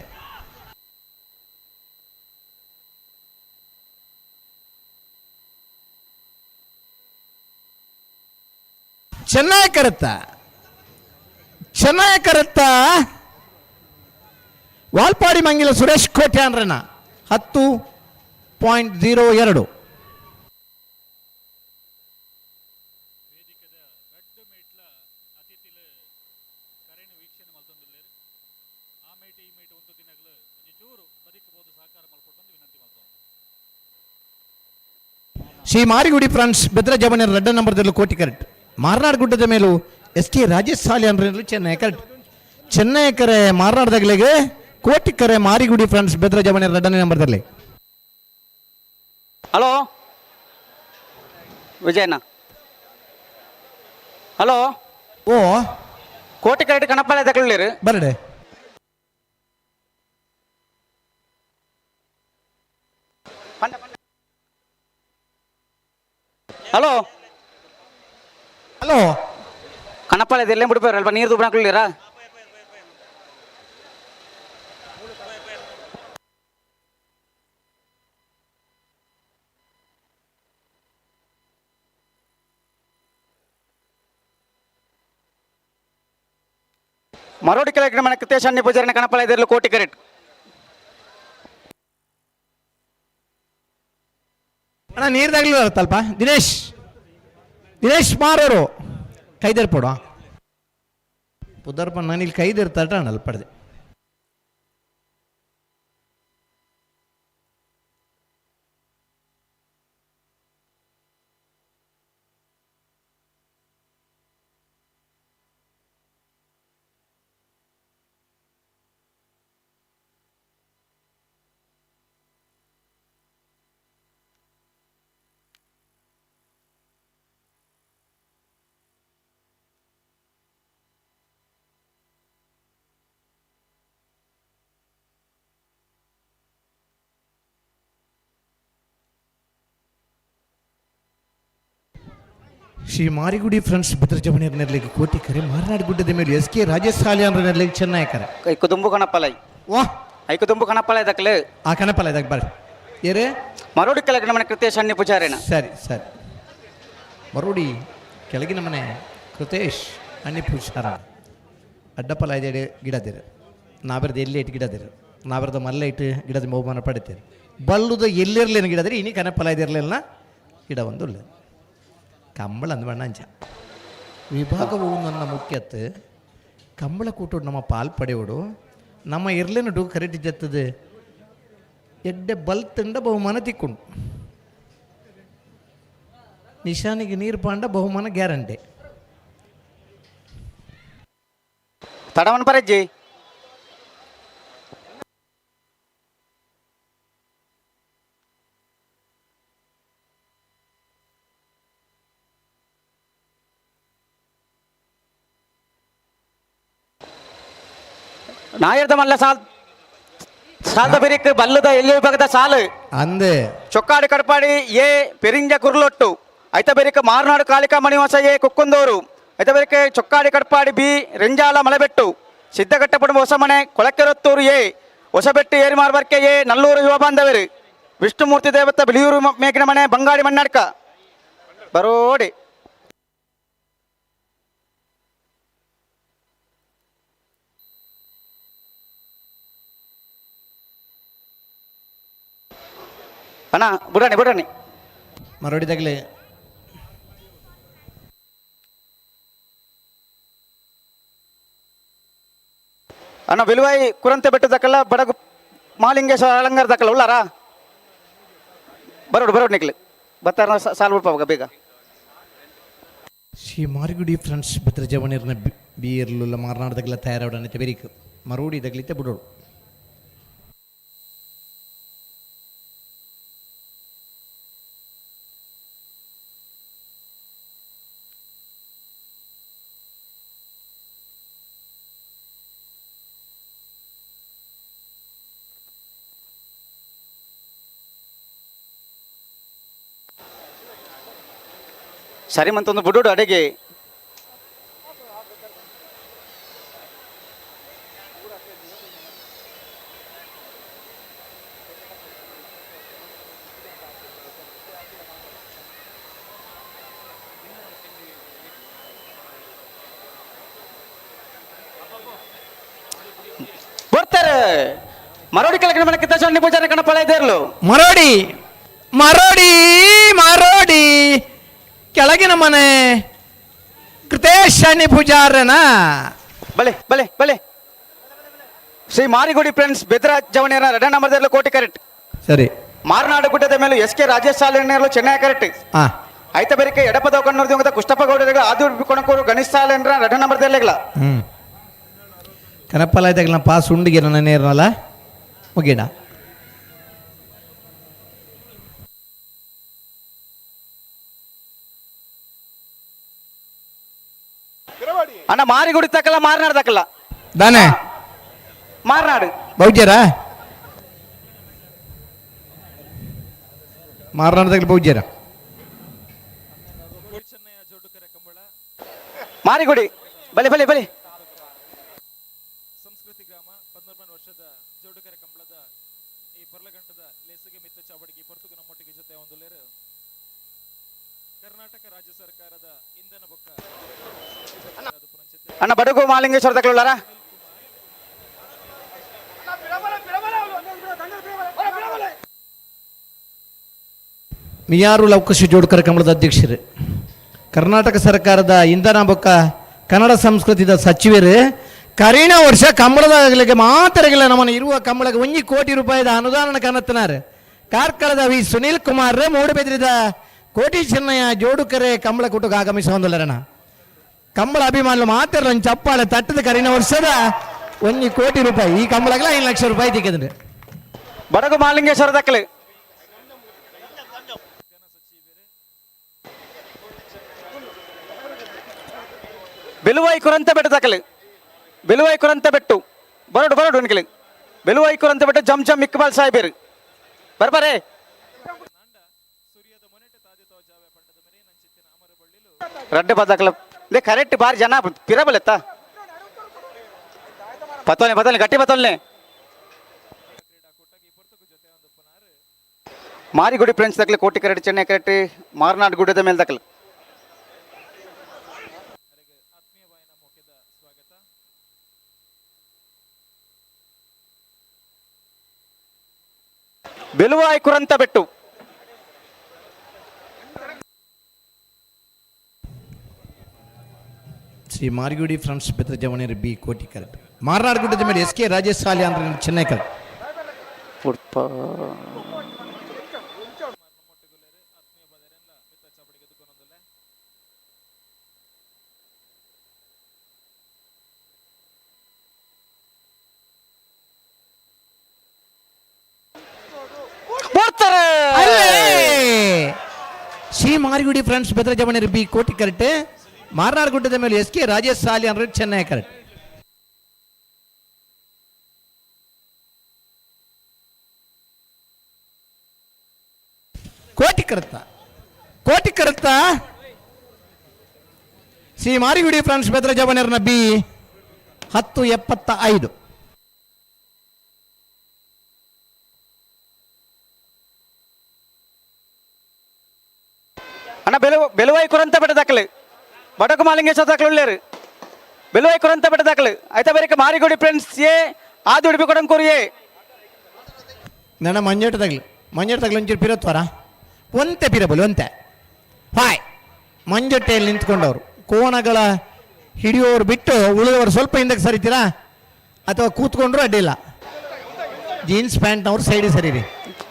ಚೆನ್ನಾಗಿ ಕರೆತ್ತ ವಾಲ್ಪಾಡಿ ಮಂಗಿಲ ಸುರೇಶ್ ಕೋಟೆ ಅಂದ್ರನ 10.02 ಶ್ರೀ ಮಾರಿಗುಡಿ France Bedra ಜಮನ red ನಂಬರ್ದಲ್ಲೂ Koti correct Marnad ಗುಡ್ಡದ ಮೇಲೂ ಎಸ್ ಕೆ ರಾಜೇಶ್ ಸಾಲಿ ಅಂದ್ರೆ ಚೆನ್ನೈ ಕರೆಕ್ಟ್ ಚೆನ್ನೈ ಕರೆ ಮಾರ್ನಾಡ್ದಾಗಲಿಗೆ ಕೋಟಿ ಕರೆ ಮಾರಿಗುಡಿ France Bedra ಜಮನ ರೆಡ್ಡನೇ ನಂಬರ್ದಲ್ಲಿ. Hello Vijayanna, hello ಓ ಕೋಟಿ ಕರೆಕ್ಟ್ ಕಣಪಾಲೆ ತಗೊಳ್ಳಿರಿ ಬರ್ಡೆ ಹಲೋ ಹಲೋ ಕಣಪಾಲೆ ಎಲ್ಲೇ ಬಿಡ್ಬೇರ ಅಲ್ಪ ನೀರು ದುಬ್ಬ ಹಾಕೊಳ್ಳಿರಾ ಮರೋಡಿ ಕೆಳಗೆ ಮನೆ ಕೃತೇಶಾನ್ಯ ಪೂಜಾರನ ಕಣಪಾಲೆ ಇದೆರಲು ಕೋಟಿ ಕರೆಕ್ಟ್ ಅಣ್ಣ ನೀರ್ದಾಗ್ಲಿ ಬರುತ್ತಲ್ಪ ದಿನೇಶ್ ಮಾರೋರು ಕೈದೇರ್ಪೋಡ ಪುದರ್ಪ ನಾನು ಇಲ್ಲಿ ಕೈದಿರ್ತಾರ ಅಣ್ಣ ಅಲ್ಲಿ ಪಡೆದೆ ಶ್ರೀ ಮಾರಿಗುಡಿ ಫ್ರೆಂಡ್ಸ್ ಭದ್ರಜಮಣಿಯರ್ನರ್ಲಿಗೆ ಕೋಟಿ ಕರೆ ಮಾರ್ನಾಡ್ ಗುಡ್ಡದ ಮೇಲೆ ಎಸ್ ಕೆ ರಾಜೇಶ್ ಸಾಲಿ ಅಂದ್ರರ್ಲಿಗೆ ಚೆನ್ನೈ ಕರೆ ಐಕು ತುಂಬು ಕಣಪಾಲೈ ವಾ ಐಕು ತುಂಬು ಕಣಪಾಲೆ ದಕ್ಲೆ ಆ ಕಣಪಾಲ ಇದಾಗ ಬರ್ರಿ ಏರೇ ಮರೋಡಿ ಕೆಳಗೆ ಮನೆ ಕೃತೇಶಾನ್ಯ ಪೂಜಾರೇನ ಸರಿ ಮರುಡಿ ಕೆಳಗಿನ ಮನೆ ಕೃತೇಶ್ ಅನ್ನಿಪುಷಾರ ಅಡ್ಡಪಲ ಇದೆ ಗಿಡದಿರು ನಾಬರ್ದು ಎಲ್ಲಿ ಇಟ್ಟು ಗಿಡದಿರು ನಾಬರ್ದ ಮಲ್ಲ ಇಟ್ಟು ಗಿಡದ ಬಹುಮಾನ ಪಡಿತೀರಿ ಬಲ್ಲುದ ಎಲ್ಲಿರ್ಲೇನು ಗಿಡದಿರಿ ಇನಿ ಕನಪಲ ಇದಿರಲಿಲ್ಲ ಗಿಡ ಒಂದು ಇಲ್ಲ ಕಂಬಳ ಅಂದ್ಬಣ್ಣ ಅಂಚ ವಿಭಾಗವು ನನ್ನ ಮುಖ್ಯತ್ತು ಕಂಬಳ ಕೂಟೋಡು ನಮ್ಮ ಪಾಲ್ ಪಡೆಯೋಡು ನಮ್ಮ ಇರ್ಲೇನು ಕರೆಕ್ಟ್ ಜತ್ತದು ಎಡ್ಡೆ ಬಲ್ತಂಡ ಬಹುಮಾನ ತಿಕ್ಕೊಂಡು ನಿಶಾನಿಗೆ ನೀರು ಪಾಂಡ ಬಹುಮಾನ ಗ್ಯಾರಂಟಿ ತಡವನ್ ಪರಜ್ಜಿ ನಾಯರ್ದ ಮಲ್ಲ ಸಾಲ್ದ ಬೆರಿಕ್ ಬಲ್ಲದ ಎಲ್ಲಿ ವಿಭಾಗದ ಸಾಲು ಅಂದೆ ಚೊಕ್ಕಾಡಿ ಕಡಪಾಡಿ ಎ ಪೆರಿಂಜ ಕುರ್ಲೊಟ್ಟು ಐತ ಬೆರಿಕ್ ಮಾರ್ನಾಡು ಕಾಳಿಕಾ ಮಣಿವಾಸ ಎ ಕುಕ್ಕುಂದೂರು ಐತ ಬೆರಿಕ್ ಚೊಕ್ಕಾಡಿ ಕಡಪಾಡಿ ಬಿ ರೆಂಜಾಲ ಮಲೆಬೆಟ್ಟು ಸಿದ್ದಗಟ್ಟಪುಡು ಹೊಸಮನೆ ಕೊಳಕೆರೊತ್ತೂರು ಎ ಹೊಸಬೆಟ್ಟು ಏರಿ ಮಾರ್ಬರ್ಕೆ ಎ ನಲ್ಲೂರು ಯುವ ಬಾಂಧವರು ವಿಷ್ಣುಮೂರ್ತಿ ದೇವತ್ತ ಬಿಳಿಯೂರು ಮೇಕಿನ ಮನೆ ಬಂಗಾಡಿ ಮಣ್ಣಡ್ಕ ಬರೋಡಿ ಅಣ್ಣ ಬಿಡಣಿ ಮರಡಿದಾಗಲೇ ಅಣ್ಣ ಬಿಲುವಾಯಿ ಕುರಂತೆ ಬೆಟ್ಟದಕ್ಕಲ್ಲ ಬಡಗು ಮಾಲಿಂಗೇಶ್ವರ ಅಲಂಗಾರದಕ್ಕಲ್ಲ ಉಳ್ಳಾರ ಬರೋಡು ನಿಕ್ಲಿ ಬತ್ತಾರ ಸಾಲ್ ಬಿಡ್ಪಾವಾಗ ಬೇಗ ಶ್ರೀ ಮಾರಿಗುಡಿ ಫ್ರೆಂಡ್ಸ್ ಬಿತ್ರ ಜವನಿರ್ನ ಬೀರ್ಲುಲ್ಲ ಮಾರ್ನಾಡ್ದಾಗಲ ತಯಾರಾವಡನೆ ಬೆರಿಕ್ ಮರೋಡಿ ದಗ್ಲಿತ್ತೆ ಬಿಡೋಡು ಸರಿ ಮಂತೊಂದು ಬಿಡುಡು ಅಡೆಗೆ ಬರ್ತಾರೆ ಮರೋಡಿ ಕೆಳಗಡೆ ಮನೆ ಕಿತ್ತ ಚಂಡಿ ಪೂಜಾರಿ ಕಣಪಳ ಇದ್ದೇರ್ಲು ಮರೋಡಿ ಮರೋಡಿ ಮರೋಡಿ ಕೆಳಗಿನ ಮನೆ ಕೃತೇಶನಿ ಪೂಜಾರನ ಬಲೆ ಬಲೆ ಬಲೆ ಶ್ರೀ ಮಾರಿಗುಡಿ ಫ್ರೆಂಡ್ಸ್ ಬೆದ್ರ ಜವಣಿಯರ 2 ನಂಬರ್ದಲ್ಲೂ ಕೋಟಿ ಕರೆಕ್ಟ್ ಸರಿ ಮಾರನಾಡು ಗುಡ್ಡದ ಮೇಲೆ SK ರಾಜೇಶ್ ಸಾಲಿನರ್ಲು ಚೆನ್ನೈ ಕರೆಕ್ಟ್ ಹಾ ಐತ ಬರಿಕೆ ಎಡಪದ ಕಣ್ಣೂರ್ದು ಅಂತ ಕುಷ್ಟಪ್ಪ ಗೌಡರಿಗೆ ಆದು ಕೊಣಕೂರು ಗಣೇಶ್ ಸಾಲಿನರ 2 ನಂಬರ್ದಲ್ಲಿಗಳ ಕನಪ್ಪಲ ಇದ್ದಾಗಲ ಪಾಸ್ ಉಂಡಿಗೆ ನನ್ನ ನೇರನಲ್ಲ ಮುಗಿಡ ಅಣ್ಣ ಮಾರಿಗುಡಿ ತಕ್ಕಲ್ಲ ಮಾರನಾಡು ತಕ್ಕಲ್ಲ ದಾನೆ ಮಾರನಾಡು ಬೌಜ್ಯರ ಮಾರನಾಡದಾಗ ಬೌಜ್ಯರ ಮಾರಿಗುಡಿ ಬಲೆ ಬಲೆ ಬಲೆ ಸಂಸ್ಕೃತಿ ಗ್ರಾಮ 14 ವರ್ಷದ ಜೋಡುಕರೆ ಕಂಬಳದ ಈ ಪರ್ಲಗಂಟದ ಲೇಸಿಗೆ ಮಿತ್ತ ಚಾವಡಿಗೆ ಪೊರ್ತುಗು ನಮ್ಮೊಟ್ಟಿಗೆ ಜೊತೆ ಒಂದುಲೇರು ಕರ್ನಾಟಕ ರಾಜ್ಯ ಸರ್ಕಾರದ ಇಂಧನ ಬೊಕ್ಕ ಅಣ್ಣ ಬಡಗು ಮಾಲಿಂಗೇಶ್ವರ ತಗೊಳ್ಳಾರ ಮಿಯಾರು ಲವಕುಶ ಜೋಡುಕರ ಕಂಬಳದ ಅಧ್ಯಕ್ಷರು ಕರ್ನಾಟಕ ಸರ್ಕಾರದ ಇಂಧನ ಬೊಕ್ಕ ಕನ್ನಡ ಸಂಸ್ಕೃತಿದ ಸಚಿವರು ಕರೀಣ ವರ್ಷ ಕಂಬಳದಾಗಲಿಗೆ ಮಾತ್ರಗಿಲ್ಲ ನಮ್ಮನ್ನು ಇರುವ ಕಂಬಳಕ್ಕೆ 1 ಕೋಟಿ ರೂಪಾಯಿದ ಅನುದಾನ ಕನ್ನತ್ತನಾರ ಕಾರ್ಕಳದ ವಿ ಸುನೀಲ್ ಕುಮಾರ್ ಮೂಡುಬೆದರಿದ ಕೋಟಿ ಚೆನ್ನಯ್ಯ ಜೋಡುಕರೆ ಕಂಬಳ ಕುಟುಂಬ ಆಗಮಿಸಿ ಹೊಂದಲರಣ ಕಂಬಳ ಅಭಿಮಾನುలు ಮಾತ್ರ ಚಪ್ಪಾಳೆ ತಟ್ಟದ ಕರೀಣ ವರ್ಷದ 1 ಕೋಟಿ ರೂಪಾಯಿ ಈ ಕಂಬಳಗಲ 5 ಲಕ್ಷ ರೂಪಾಯಿ ತಿಕ್ಕಿದ್ರೆ ಬಡಗು ಮಾಲಿಂಗೇಶ್ವರ ತಕ್ಕಲು ಬೆಲುವೈಕುರಂತ ಬೆಟ್ಟ ತಕ್ಕಲು ಬೆಲುವೈಕುರಂತ ಬೆಟ್ಟು ಬರಡು ಬರಡು ಅನ್ಕಲಿ ಬೆಲುವೈಕುರಂತ ಬೆಟ್ಟ ಜಮ್ ಜಮ್ ಇಕ್ಬಾಲ್ ಸಾಹೇಬರು ಬರ್ಬಾರೆ ರಡ್ಡೆ ಬದಕಲ ಲೇ ಕರೆಕ್ಟ್ ಬಾರಿ ಜನ ಪಿರಬಲೆತ್ತ ಪತೋಲೆ ಪತೋಲೆ ಗಟ್ಟಿ ಪತೋಲೆ ಮಾರಿಗುಡಿ ಫ್ರೆಂಡ್ಸ್ ತಕ್ಕಲೆ ಕೋಟಿ ಕರೆಕ್ಟ್ ಚೆನ್ನೈ ಕರೆಕ್ಟ್ ಮಾರ್ನಾಡ್ ಗುಡ್ಡದ ಮೇಲೆ ತಕ್ಕಲು ಬೆಲುವಾಯ್ಕುರಂತ ಬೆಟ್ಟು ಶ್ರೀ ಮಾರಿಗುಡಿ ಫ್ರೆಂಡ್ಸ್ ಬೆತ್ರ ಜವಣಿಯರು ಬಿ ಕೋಟಿ ಕರೆಕ್ಟ್ ಮಾರ್ನಾಡ್ ಗುಡ್ಡದ ಮೇಲೆ SK ರಾಜೇಶ್ ಸಾಲಿ ಅಂದ್ರೆ ಚೆನ್ನೈ ಕರೆಕ್ಟ್ ಶ್ರೀ ಮಾರಿಗುಡಿ ಫ್ರೆಂಡ್ಸ್ ಬೆತ್ರ ಜವಣಿಯರು ಬಿ ಕೋಟಿ ಕರೆಕ್ಟ್ ಮಾರ್ನಾಡ್ ಗುಡ್ಡದ ಮೇಲೆ SK ರಾಜೇಶ್ ಸಾಲಿ ಅಂದ್ರೆ ಚೆನ್ನೈ ಕರೆಕ್ಟ್ ಕೋಟಿ ಕರುತ್ತ ಶ್ರೀ ಮಾರಿಗುಡಿ ಫ್ರೆಂಡ್ಸ್ ಬೆತ್ರ ಜವಣಿಯರ್ನ ಬಿ 1075 ಅಣ್ಣ ಬೆಲುವೈಕುರಂತ ಬೆಟ್ಟ ದಾಖಲೆ ಬಡಗು ಮಾಲಿಂಗೇಶ್ವರ ದಾಖಲೆ ಉಳ್ಳೇರು ಬೆಲುವೈಕುರಂತ ಬೆಟ್ಟ ದಾಖಲೆ ಆಯ್ತಾ ಬೇರೆ ಮಾರಿಗುಡಿ ಫ್ರೆಂಡ್ಸ್ ಏ ಆದು ಉಡುಪಿ ಕೊಡಂಕೂರು ಏ ನನ್ನ ಮಂಜೇಟ ತಗಲು ಒಂಚೂರು ಪಿರತ್ವರ ಒಂತೆ ಪಿರಬಲು ಒಂತೆ ಹಾಯ್ ಮಂಜಟ್ಟೆಯಲ್ಲಿ ನಿಂತ್ಕೊಂಡವರು ಕೋಣಗಳ ಹಿಡಿಯೋರು ಬಿಟ್ಟು ಉಳಿದವರು ಸ್ವಲ್ಪ ಹಿಂದಕ್ಕೆ ಸರಿತೀರಾ ಅಥವಾ ಕೂತ್ಕೊಂಡ್ರು ಅಡ್ಡಿಲ್ಲ ಜೀನ್ಸ್ ಪ್ಯಾಂಟ್ನವ್ರು ಸೈಡಿಗೆ ಸರಿರಿ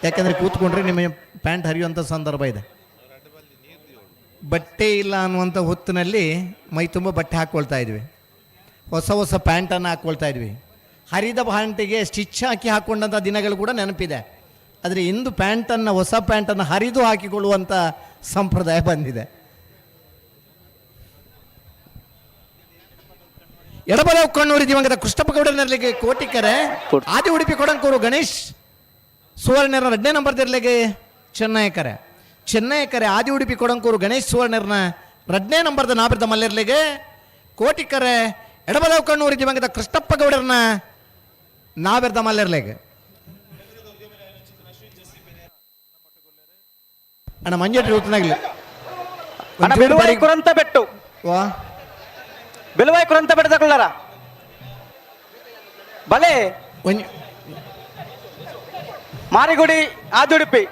ಯಾಕಂದರೆ ಕೂತ್ಕೊಂಡ್ರೆ ನಿಮಗೆ ಪ್ಯಾಂಟ್ ಹರಿಯುವಂಥ ಸಂದರ್ಭ ಇದೆ ಬಟ್ಟೆ ಇಲ್ಲ ಅನ್ನುವಂಥ ಹೊತ್ತಿನಲ್ಲಿ ಮೈ ತುಂಬ ಬಟ್ಟೆ ಹಾಕ್ಕೊಳ್ತಾ ಇದ್ವಿ, ಹೊಸ ಹೊಸ ಪ್ಯಾಂಟನ್ನು ಹಾಕ್ಕೊಳ್ತಾ ಇದ್ವಿ. ಹರಿದ ಪ್ಯಾಂಟಿಗೆ ಸ್ಟಿಚ್ ಹಾಕಿ ಹಾಕ್ಕೊಂಡಂಥ ದಿನಗಳು ಕೂಡ ನೆನಪಿದೆ. ಆದರೆ ಇಂದು ಪ್ಯಾಂಟನ್ನು, ಹೊಸ ಪ್ಯಾಂಟನ್ನು ಹರಿದು ಹಾಕಿಕೊಳ್ಳುವಂಥ ಸಂಪ್ರದಾಯ ಬಂದಿದೆ. ಎಡಬಲ ಕಣ್ಣೂರಿ ದಿವಂಗತ ಕೃಷ್ಣಪ್ಪ ಗೌಡನರ್ಲಿಗೆ ಕೋಟಿಕರೆ, ಆದಿ ಉಡುಪಿ ಕೊಡಂಕೂರು ಗಣೇಶ್ ಸುವರ್ಣರ 2ನೇ ನಂಬರ್ದಿರ್ಲಿಗೆ ಚೆನ್ನೈಕರೆ, ಚೆನ್ನೈಕರೆ ಆದಿ ಉಡುಪಿ ಕೊಡಂಕೂರು ಗಣೇಶ್ ಸುವರ್ಣರ್ನ 2ನೇ ನಂಬರ್ದ ನಾಬಿರ್ದ ಮಲ್ಲಿರ್ಲಿಗೆ ಕೋಟಿಕರೆ, ಎಡಬಲ ಕಣ್ಣೂರಿ ದಿವಂಗತ ಕೃಷ್ಣಪ್ಪ ಗೌಡರ್ನ ನಾಬಿರ್ದ ಮಲ್ಲಿರ್ಲಿಗೆ ಅಣ್ಣ ಮಂಜೇಟಿ ರೂಪನಾಗ್ಲಿ ಕುರಂತ ಬೆಟ್ಟು ವಾ ಬೆಲುವಾಯಿ ಕುರಂತ ಬೆಟ್ಟು ತಗೊಳ್ಳಾರ ಬಲೆ ಮಾರಿಗುಡಿ ಆದುಡುಪಿ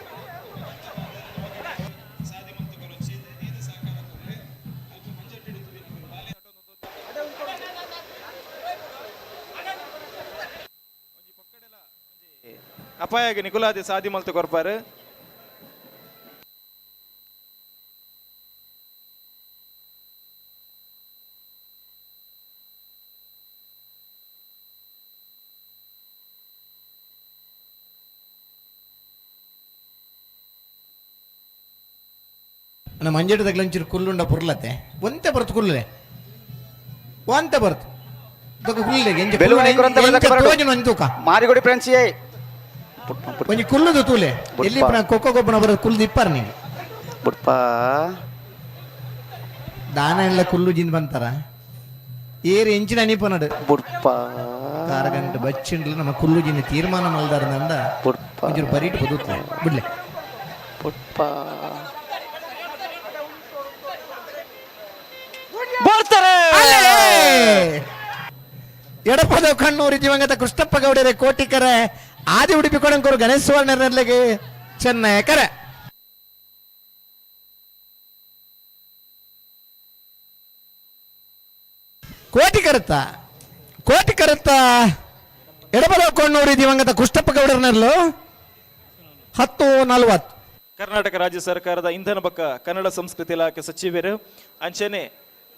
ಅಪಾಯಗೆ ನಿಕುಲಾದಿ ಸಾದಿ ಮಲ್ತು ಕೊರ್ಪಾರು. ಅಣ್ಣ ಮಂಜೇಟ ತಗ್ಲಂಚಿರು ಕುಲ್ಲುಂಡ ಪುರ್ಲತೆ ಒಂತೆ ಬರ್ತು ಕುಲ್ಲೇ ಒಂತೆ ಬರ್ತು ಮಾರಿಗುಡಿ ಫ್ರೆಂಡ್ಸಿಯೇ ಒಂಜಿ ಕುಲ್ಲುದು ತೂಲೆ ಎಲ್ಲಿ ಕೊಕ್ಕ ಗೊಬ್ಬನ ಬರೋದು ಕುಲ್ದು ಇಪ್ಪಾರ ನೀವು ಬುಡ್ಪ ದಾನ ಎಲ್ಲ ಕುಲ್ಲು ಜಿಂದ್ ಬಂತಾರ ಏರಿ ಎಂಚಿನ ಅನಿಪನಡು ಬುಡ್ಪ ಕಾರಗಂಟು ಬಚ್ಚಿಂಡ್ಲು ನಮ್ಮ ಕುಲ್ಲು ಜಿಂದ ತೀರ್ಮಾನ ಮಲ್ದಾರನಂದ ಒಂಚೂರು ಬರೀಟ್ ಬದುಕ್ಲೆ ಬಿಡ್ಲೆ ಬುಡ್ಪ ಬರ್ತಾರೆ ಎಡಪದ ಕಣ್ಣೂರಿ ದಿವಂಗತ ಕೃಷ್ಣಪ್ಪ ಗೌಡರೆ ಕೋಟಿಕರೆ, ಆದಿ ಉಡುಪಿ ಕೊಡಂಕೂರು ಗಣೇಶ ಸುವರ್ಣರ್ಲಿಗೆ ಚೆನ್ನೈಕರೆ. ಕೋಟಿ ಕರುತ್ತ ಎಡಪದ ಕಣ್ಣೂರಿ ದಿವಂಗತ ಕೃಷ್ಣಪ್ಪ ಗೌಡರ್ನರ್ಲು 10:40. ಕರ್ನಾಟಕ ರಾಜ್ಯ ಸರ್ಕಾರದ ಇಂಧನ ಬಕ್ಕ ಕನ್ನಡ ಸಂಸ್ಕೃತಿ ಇಲಾಖೆ ಸಚಿವರು ಅಂಚನೆ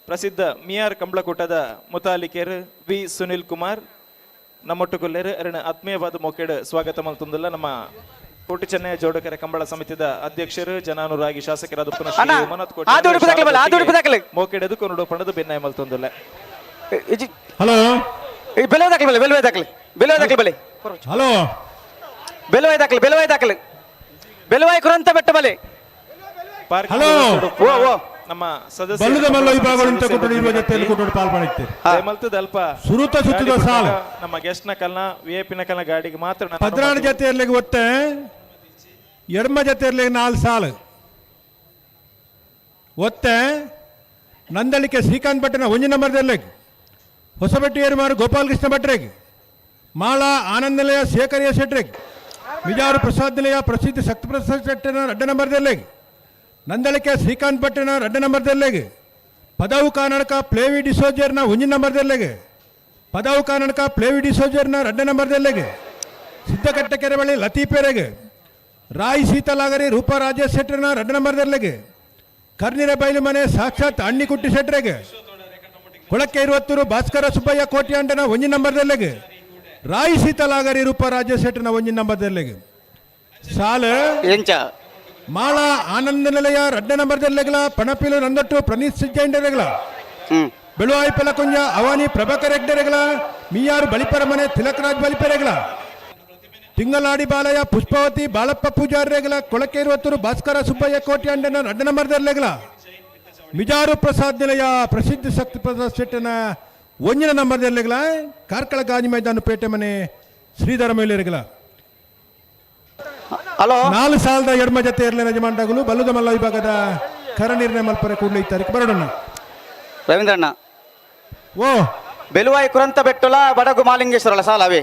ಪ್ರಸಿದ್ಧ ಮಿಯಾರ್ ಕಂಬಳಕೂಟದ ಮುತಾಲಿಕೆರ್ ವಿ ಸುನಿಲ್ ಕುಮಾರ್ ನಮ್ಮೊಟ್ಟುಗೊಲ್ಲೆರು ಎರಡ ಆತ್ಮೀಯವಾದ ಮೊಕೆಡ್ ಸ್ವಾಗತ ಮಲ್ತೊಂದಲ್ಲ ನಮ್ಮ ಕೋಟಿ ಚೆನ್ನೈ ಜೋಡಕರ ಕಂಬಳ ಸಮಿತಿದ ಅಧ್ಯಕ್ಷರು ಜನಾನುರಾಗಿ ಶಾಸಕರಾದ ಮೊಕೆಡದು ಕೊನಡು ಪಣದು ಬೆನ್ನಾಯ ಮಲ್ತೊಂದಲ್ಲ. ಹಲೋ ಬೆಲುವೆ ದಾಖಲೆ ಹಲೋ ಬೆಲುವಾಯಿ ಕುರಂತ ಬೆಟ್ಟ ಬಲೆ ಹಲೋ ನಮ್ಮ ಸದಸ್ಯ ಬಲ್ಲದ ಮಲ್ಲ ವಿಭಾಗಗಳಿಂದ ಕೊಟ್ಟು ಇರುವ ಜೊತೆಯಲ್ಲಿ ಕೊಟ್ಟು ಪಾಲ್ಪಡುತ್ತೇವೆ ಮಲ್ತದ ಅಲ್ಪ ಸುರುತ ಸುತ್ತದ ಸಾಲ ನಮ್ಮ ಗೆಸ್ಟ್ ನ ಕಲ್ನ ವಿಐಪಿ ನ ಕಲ್ನ ಗಾಡಿಗೆ ಮಾತ್ರ 16 ಜೊತೆಯಲ್ಲಿ ಒತ್ತೆ ಎಡಮ ಜೊತೆಯಲ್ಲಿ 4 ಸಾಲು ಒತ್ತೆ ನಂದಳಿಕೆ ಶ್ರೀಕಾಂತ್ ಭಟ್ಟನ 1 ನಂಬರ್ದಲ್ಲಿ ಹೊಸಬೆಟ್ಟಿ ಏರುಮಾರು ಗೋಪಾಲಕೃಷ್ಣ ಭಟ್ರಿಗೆ ಮಾಳ ಆನಂದ ನಿಲಯ ಶೇಖರಿಯ ಶೆಟ್ರಿಗೆ ವಿಜಾರು ಪ್ರಸಾದ್ ನಿಲಯ ಪ್ರಸಿದ್ಧ ಶಕ್ತಿಪ್ರಸಾದ್ ಶೆಟ್ಟನ 2 ನಂಬರ್ದಲ್ಲಿ ನಂದಳಿಕೆ ಶ್ರೀಕಾಂತ್ ಭಟ್ಟನ 2 ನಂಬರ್ದಲ್ಲಿ ಪದವು ಕಾನಡಕ ಪ್ಲೇವಿ ಡಿಸೋಜರ್ನ 1 ನಂಬರ್ದಲ್ಲಿ ಪದವು ಕಾನಡಕ ಪ್ಲೇವಿ ಡಿಸೋಜರ್ನ 2 ನಂಬರ್ದಲ್ಲಿ ಸಿದ್ದಕಟ್ಟ ಕೆರೆಬಳಿ ಲತೀಪೆರೆಗೆ ರಾಯ್ ಶೀತಲಾಗರಿ ರೂಪ ರಾಜೇಶ್ ಶೆಟ್ಟರ್ನ 2 ನಂಬರ್ದಲ್ಲಿ ಕರ್ನಿರ ಬೈಲು ಮನೆ ಸಾಕ್ಷಾತ್ ಅಣ್ಣಿಕುಟ್ಟಿ ಶೆಟ್ಟರೆಗೆ ಕೊಳಕ್ಕೆ 20 ಭಾಸ್ಕರ ಸುಬ್ಬಯ್ಯ ಕೋಟ್ಯಾಂಡನ 1 ನಂಬರ್ದಲ್ಲಿ ರಾಯ್ ಶೀತಲಾಗರಿ ರೂಪ ರಾಜೇಶ್ ಶೆಟ್ಟರ್ನ 1 ನಂಬರ್ದಲ್ಲಿ ಸಾಲ ಮಾಳ ಆನಂದ ನಿಲಯ 2 ನಂಬರ್ದಲ್ಲೆಗಲ ಪಣಪಿಲು ನಂದೊಟ್ಟು ಪ್ರಣೀತ್ ಸಿಜ್ಜೆಂಡರೆಗಲ ಬೆಳುವಾಯಿ ಪಲಕುಂಜ ಅವಾನಿ ಪ್ರಭಾಕರ್ ಹೆಗ್ಡೆರೆಗಲ ಮಿಯಾರು ಬಳಿಪರ ಮನೆ ತಿಲಕರಾಜ್ ಬಳಿಪೆರೆಗಲ ತಿಂಗಳಾಡಿ ಬಾಲಯ್ಯ ಪುಷ್ಪಾವತಿ ಬಾಳಪ್ಪ ಪೂಜಾರಿರೆಗಲ ಕೊಳಕೆ 20 ಭಾಸ್ಕರ ಸುಬ್ಬಯ್ಯ ಕೋಟ್ಯಾಂಡನ 2 ನಂಬರ್ದಲ್ಲೆಗಲ ಮಿಜಾರು ಪ್ರಸಾದ್ ನಿಲಯ ಪ್ರಸಿದ್ಧ ಶಕ್ತಿ ಪ್ರಸಾದ್ ಶೆಟ್ಟನ 1 ನಂಬರ್ದಲ್ಲೆಗಲ ಕಾರ್ಕಳ ಗಾಜಿ ಮೈದಾನ ಪೇಟೆ ಮನೆ ಶ್ರೀಧರ ಮೇಲೆರೆಗಲ 4 ಸಾಲದ ಎಡಮ ಜೊತೆ ಇರಲಿ ಯಜಮಾನರು ಬಲ್ಲದ ಮಲ್ಲ ವಿಭಾಗದ ಕರ ನಿರ್ಣಯ ಮಲ್ಪರೆ ಕೂಡಲೇ ಇದ್ದಾರೆ ಬರೋಣ ರವೀಂದ್ರಣ್ಣ ಓ ಬೆಲುವಾಯಿ ಕುರಂತ ಬೆಟ್ಟುಲ ಬಡಗು ಮಾಲಿಂಗೇಶ್ವರಲ ಸಾಲವೇ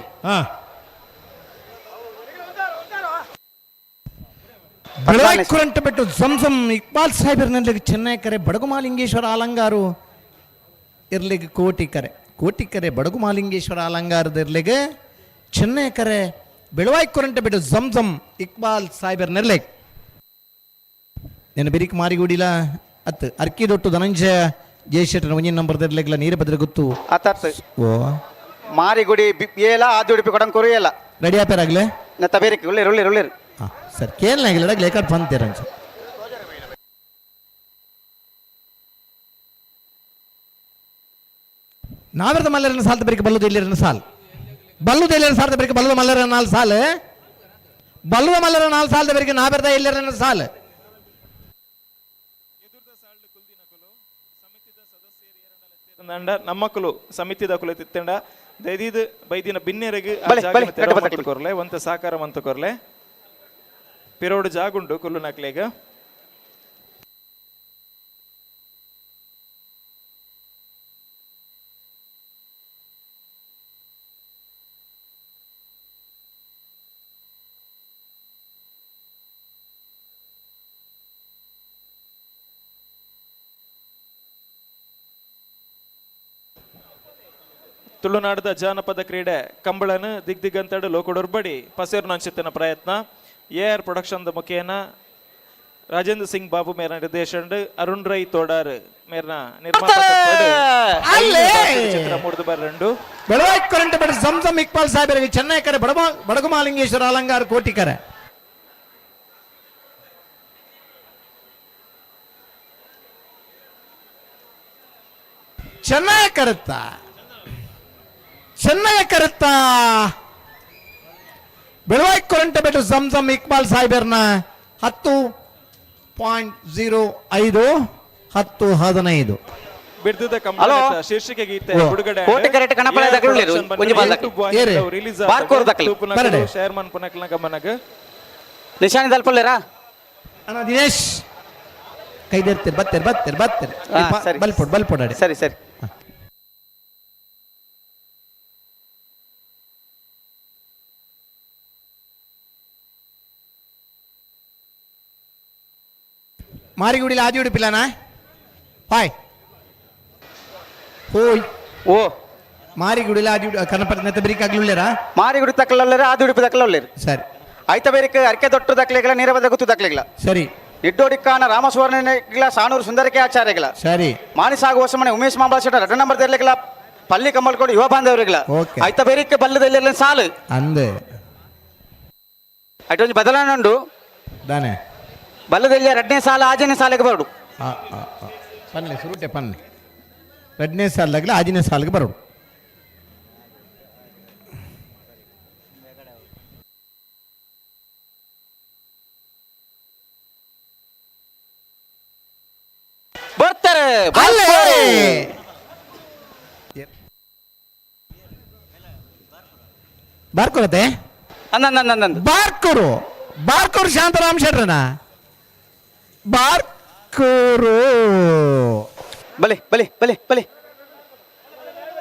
ಬೆಳವಾಯಿ ಕುರಂತ ಬೆಟ್ಟು ಜಂಜಂ ಇಕ್ಬಾಲ್ ಸಾಹೇಬರ್ನಲ್ಲಿ ಚೆನ್ನೈಕರೆ ಬಡಗು ಮಾಲಿಂಗೇಶ್ವರ ಅಲಂಗಾರು ಇರ್ಲಿಗೆ ಕೋಟಿಕರೆ ಬಡಗು ಮಾಲಿಂಗೇಶ್ವರ ಅಲಂಗಾರದ ಇರ್ಲಿಗೆ ಚೆನ್ನೈಕರೆ ಬೆಳವಾಯಿ ಕುರಂಟ ಬಿಟ್ಟು ಜಂಜಂ ಇಕ್ಬಾಲ್ ಸಾಹೇಬರ್ ನೆರ್ಲೆಗ್ నేను బిరికి మారిగుడిలా ಅತ್ತು ಅರ್ಕಿದೊಟ್ಟು ಧನಂಜಯ ಜಯಶೆಟ್ಟನ ಒಂಜಿನ ನಂಬರ್ ಇರ್ಲಿಕ್ಕಿಲ್ಲ ನೀರು ಬದ್ರೆ ಗೊತ್ತು ಅತ್ತತ್ತು ಓ ಮಾರಿಗುಡಿ ಏಲ ಆದಿ ಉಡುಪಿ ಕೊಡಂಕೂರು ಏಲ ರೆಡಿ ಆಪೇರಾಗ್ಲೆ ನತ್ತ ಬೇರೆ ಉಳ್ಳಿರು ಉಳ್ಳಿರು ಉಳ್ಳಿರು ಹಾಂ ಸರ್ ಕೇಳಲಾಗಿಲ್ಲ ಲೇಕಾಡ್ ಪಂತೀರಂಚ ನಾವೆರದ ಮಲ್ಲರನ್ನ ಸಾಲ್ದ ಬರೀಕ ಬಲ್ಲುದ ಇಲ್ಲಿರನ ಸಾಲ್ ಬಲ್ಲುದ ಇಲ್ಲಿರ ಸಾಲ್ದ ಬರೀಕ ಬಲ್ಲುದ ಮಲ್ಲರ ನಾಲ್ ಸಾಲ್ ಬಲ್ಲುದ ಮಲ್ಲರ ನಾಲ್ ಸಾಲ್ದ ಬರೀಕ ನಾವೆರದ ಇಲ್ಲಿರನ ಸಾಲ್ ನಮ್ಮಕ್ಕಳು ಸಮಿತಿದ ಕುಲ ತಿತ್ತಂಡ ದೈದಿದ ಬೈದಿನ ಬಿನ್ನೆರೆಗೆ ಕೊರ್ಲೆ ಒಂತ ಸಾಕಾರ ಮಂತ ಕೊರ್ಲೆ ಪಿರೋಡು ಜಾಗುಂಡು ಕುಲ್ಲು ನಕ್ಲೇಗ ತುಳುನಾಡದ ಜಾನಪದ ಕ್ರೀಡೆ ಕಂಬಳನ ದಿಗ್ದಿಗಂತಡು ಲೋಕಡೊರ್ಬಡಿ ಪಸೇರು ನಂಚಿತ್ತಿನ ಪ್ರಯತ್ನ AR ಪ್ರೊಡಕ್ಷನ್ ಮುಖೇನ ರಾಜೇಂದ್ರ ಸಿಂಗ್ ಬಾಬು ಮೇರ ನಿರ್ದೇಶನ ಅರುಣ್ ರೈ ತೋಡಾರ್ ಮೇರ್ನ ನಿರ್ಮಾಪಕ ಚಿತ್ರ ಮೂಡಿದು ಬರಂಡು ಬೆಳವಾಯ್ಕರಂಟ ಬಡ ಸಂಸಮ್ ಇಕ್ಬಾಲ್ ಸಾಹೇಬರಿಗೆ ಚೆನ್ನೈ ಕರೆ ಬಡಗುಮಾಲಿಂಗೇಶ್ವರ ಅಲಂಗಾರ ಕೋಟಿಕರೆ ಚೆನ್ನಾಗಿ ಕರುತ್ತಾ ಚೆನ್ನಾಗಿ ಕರುತ್ತಾ ಬೆಳವಾಯ್ಕರಂಟ ಬೆಟ್ಟು ಸಂಸಮ್ ಇಕ್ಬಾಲ್ ಸಾಹೇಬರ್ನ 10.05 10-15 ಬಿಡ್ದಿದ್ದ ಕಂಬಳ ಶೀರ್ಷಿಕೆ ಗೀತೆ ಬಿಡುಗಡೆ ಕೋಟೆ ಕರೆಕ್ಟ್ ಕಣಪಳೆ ದಕ್ಕಲಿರು ಒಂಜಿ ಬಾಲ್ ರಿಲೀಸ್ ಬಾರ್ಕೋರ್ ದಕ್ಕಲಿ ಶೇರ್ಮನ್ ಪುನಕ್ಲ ಗಮನಗ ನಿಶಾನಿ ದಲ್ಪಲ್ಲೇರಾ ಅಣ್ಣ ದಿನೇಶ್ ಕೈದೇರ್ತೀರಿ ಬತ್ತೀರಿ ಬಲ್ಪೊಡ್ ಸರಿ ಸರಿ ಮಾರಿಗುಡಿಲಿ ಆದಿ ಉಡುಪಿಲ್ಲನಾ ಹಾಯ್ ಹೋಯ್ ಓ ಮಾರಿಗುಡಿಲಿ ಆದಿ ಕನಪದ ನೆತ್ತ ಬರೀಕ್ ಆಗ್ಲಿಲ್ಲೇರಾ ಮಾರಿಗುಡಿ ತಕ್ಕಲಲ್ಲೇರ ಆದಿ ಉಡುಪಿ ತಕ್ಕಲಲ್ಲೇರು ಸರಿ ಐತ ಬೇರಿಕ ಅರ್ಕೆ ದೊಟ್ಟು ದಕ್ಕಲಿಗಳ ನೀರಬದ ಗೊತ್ತು ದಕ್ಕಲಿಗಳ ಸರಿ ಇಡ್ಡೋಡಿಕ್ಕಾನ ರಾಮಸುವರ್ಣಗಿಲ ಸಾನೂರು ಸುಂದರಕೆ ಆಚಾರ್ಯಗಳ ಸರಿ ಮಾನಿಸಾಗು ಹೊಸಮನೆ ಉಮೇಶ್ ಮಾಂಬಳ ಶೆಟ್ಟ ರೆಡ್ ನಂಬರ್ ತೆರಲಿಗಳ ಪಲ್ಲಿ ಕಮ್ಮಲ್ಕೊಂಡು ಯುವ ಬಾಂಧವರಿಗಳ ಓಕೆ ಐತ ಬೇರಿಕ ಬಲ್ಲದಲ್ಲಿ ಸಾಲು ಅಂದೆ ಐಟೊಂದು ಬದಲಾವಣೆ ಉಂಡು ದಾನೆ ಬಲ್ಲದಲ್ಲಿ ಎರಡನೇ ಸಾಲ ಆಜನೇ ಸಾಲಿಗೆ ಬರಡು ಪನ್ನೆ ಸುರುಟೆ ಪನ್ನೆ ಎರಡನೇ ಸಾಲಾಗಲಿ ಆಜನೇ ಸಾಲಿಗೆ ಬರೋಡು ಬರ್ತಾರೆ ಬಾರ್ಕೊರತೆ ಅಂದಂದಂದಂದಂದು ಬಾರ್ಕೂರು ಶಾಂತರಾಮ್ ಶೆಟ್ರನ ಬಾರ್ಕೂರು ಬಲಿ ಬಲಿ ಬಲಿ ಬಲಿ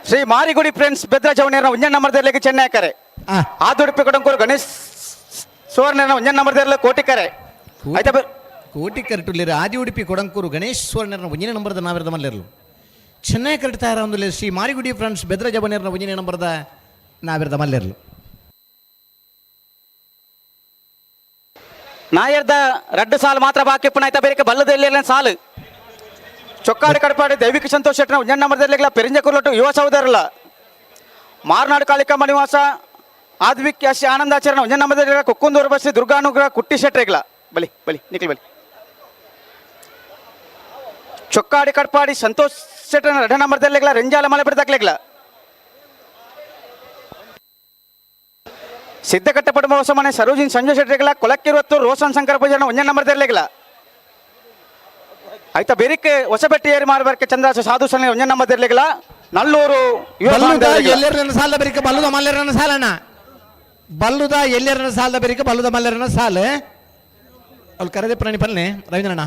ಶ್ರೀ ಮಾರಿಗುಡಿ ಫ್ರೆಂಡ್ಸ್ ಬೆದ್ರ ಜವಣಿಯರ ಒಂಜನ್ ನಂಬರ್ದಲ್ಲಿ ಚೆನ್ನೈ ಕರೆ ಆದುಡುಪಿ ಕೊಡಂಕೂರು ಗಣೇಶ್ ಸುವರ್ಣ ಒಂಜನ್ ನಂಬರ್ದಲ್ಲಿ ಕೋಟಿಕರೆ ಆಯ್ತಾ ಕೋಟಿ ಕರೆಟುಲ್ಲಿರ ಆದಿ ಉಡುಪಿ ಕೊಡಂಕೂರು ಗಣೇಶ್ ಸುವರ್ಣರ ಒಂಜಿನ ನಂಬರ್ದ ನಾವಿರದ ಮಲ್ಲೆರ್ಲು ಚೆನ್ನೈ ಕರೆಕ್ತಾ ಇರ ಒಂದು ಶ್ರೀ ಮಾರಿಗುಡಿ ಫ್ರೆಂಡ್ಸ್ ಬೆದ್ರ ಜವಣಿಯರ ಒಂಜಿನ ನಂಬರ್ದ ನಾವಿರದ ಮಲ್ಲೆರ್ಲು ನಾಯರ್ದ ರಡ್ಡು ಸಾಲು ಮಾತ್ರ ಬಾಕಿ ಪುಣ ಆಯ್ತಾ ಬೇರೆ ಬಲ್ಲದಲ್ಲಿ ಸಾಲು ಚೊಕ್ಕಾಡಿ ಕಡಪಾಡಿ ದೈವಿಕ ಸಂತೋಷ್ ಶೆಟ್ಟನ ಒಂಜನ್ ನಂಬರ್ದಲ್ಲಿ ಪೆರಿಂಜಕುರ್ಲೊಟ್ಟು ಯುವ ಸಹೋದರಲ್ಲ ಮಾರ್ನಾಡು ಕಾಳಿಕಮ್ಮ ನಿವಾಸ ಆದ್ವಿಕ್ ಯಶ್ ಆನಂದಾಚರಣ ಒಂಜನ್ ನಂಬರ್ದಲ್ಲಿ ಕುಕ್ಕುಂದೂರು ಬಸ್ಸಿ ದುರ್ಗಾನುಗ್ರಹ ಕುಟ್ಟಿ ಶೆಟ್ರಿಗಳ ಬಲಿ ಬಲಿ ನಿಖಿಲ್ ಬಲಿ ಚೊಕ್ಕಾಡಿ ಕಡಪಾಡಿ ಸಂತೋಷ್ ಶೆಟ್ಟನ ರೆಡ್ ನಂಬರ್ದಲ್ಲಿ ರೆಂಜಾಲ ಮಲೆ ಬಿಡದಾಕ್ಲಿಲ್ಲ ಸಿದ್ಧಕಟ್ಟಪಡ ಹೊಸಮನೆ ಸರೋಜಿನ್ ಸಂಜಯ್ ಶೆಟ್ಟಿಗಳ ಕೊಲಕ್ಕಿರುವತ್ತು ರೋಷನ್ ಶಂಕರ ಪೂಜಾನ ಒಂಜನ್ ನಂಬರ್ದಲ್ಲಿ ಆಯ್ತಾ ಬೇರಿಕೆ ಹೊಸಬೆಟ್ಟಿ ಏರಿ ಮಾರ್ಬರ್ಕೆ ಚಂದ್ರಾಸ ಸಾಧು ಸಲ ಒಂಜನ್ ನಂಬರ್ದಲ್ಲಿ ನಲ್ಲೂರು ಎಲ್ಲರನ್ನ ಸಾಲದ ಬರಿಕ ಬಲ್ಲುದ ಮಲ್ಲೆರನ ಸಾಲಣ್ಣ ಬಲ್ಲುದ ಎಲ್ಲರನ್ನ ಸಾಲದ ಬರಿಕ ಬಲ್ಲುದ ಮಲ್ಲೆರನ ಸಾಲ ಅಲ್ಲಿ ಕರೆದೆ ಪ್ರಾಣಿ ಪಲ್ನೆ ರವೀಂದ್ರಣ್ಣ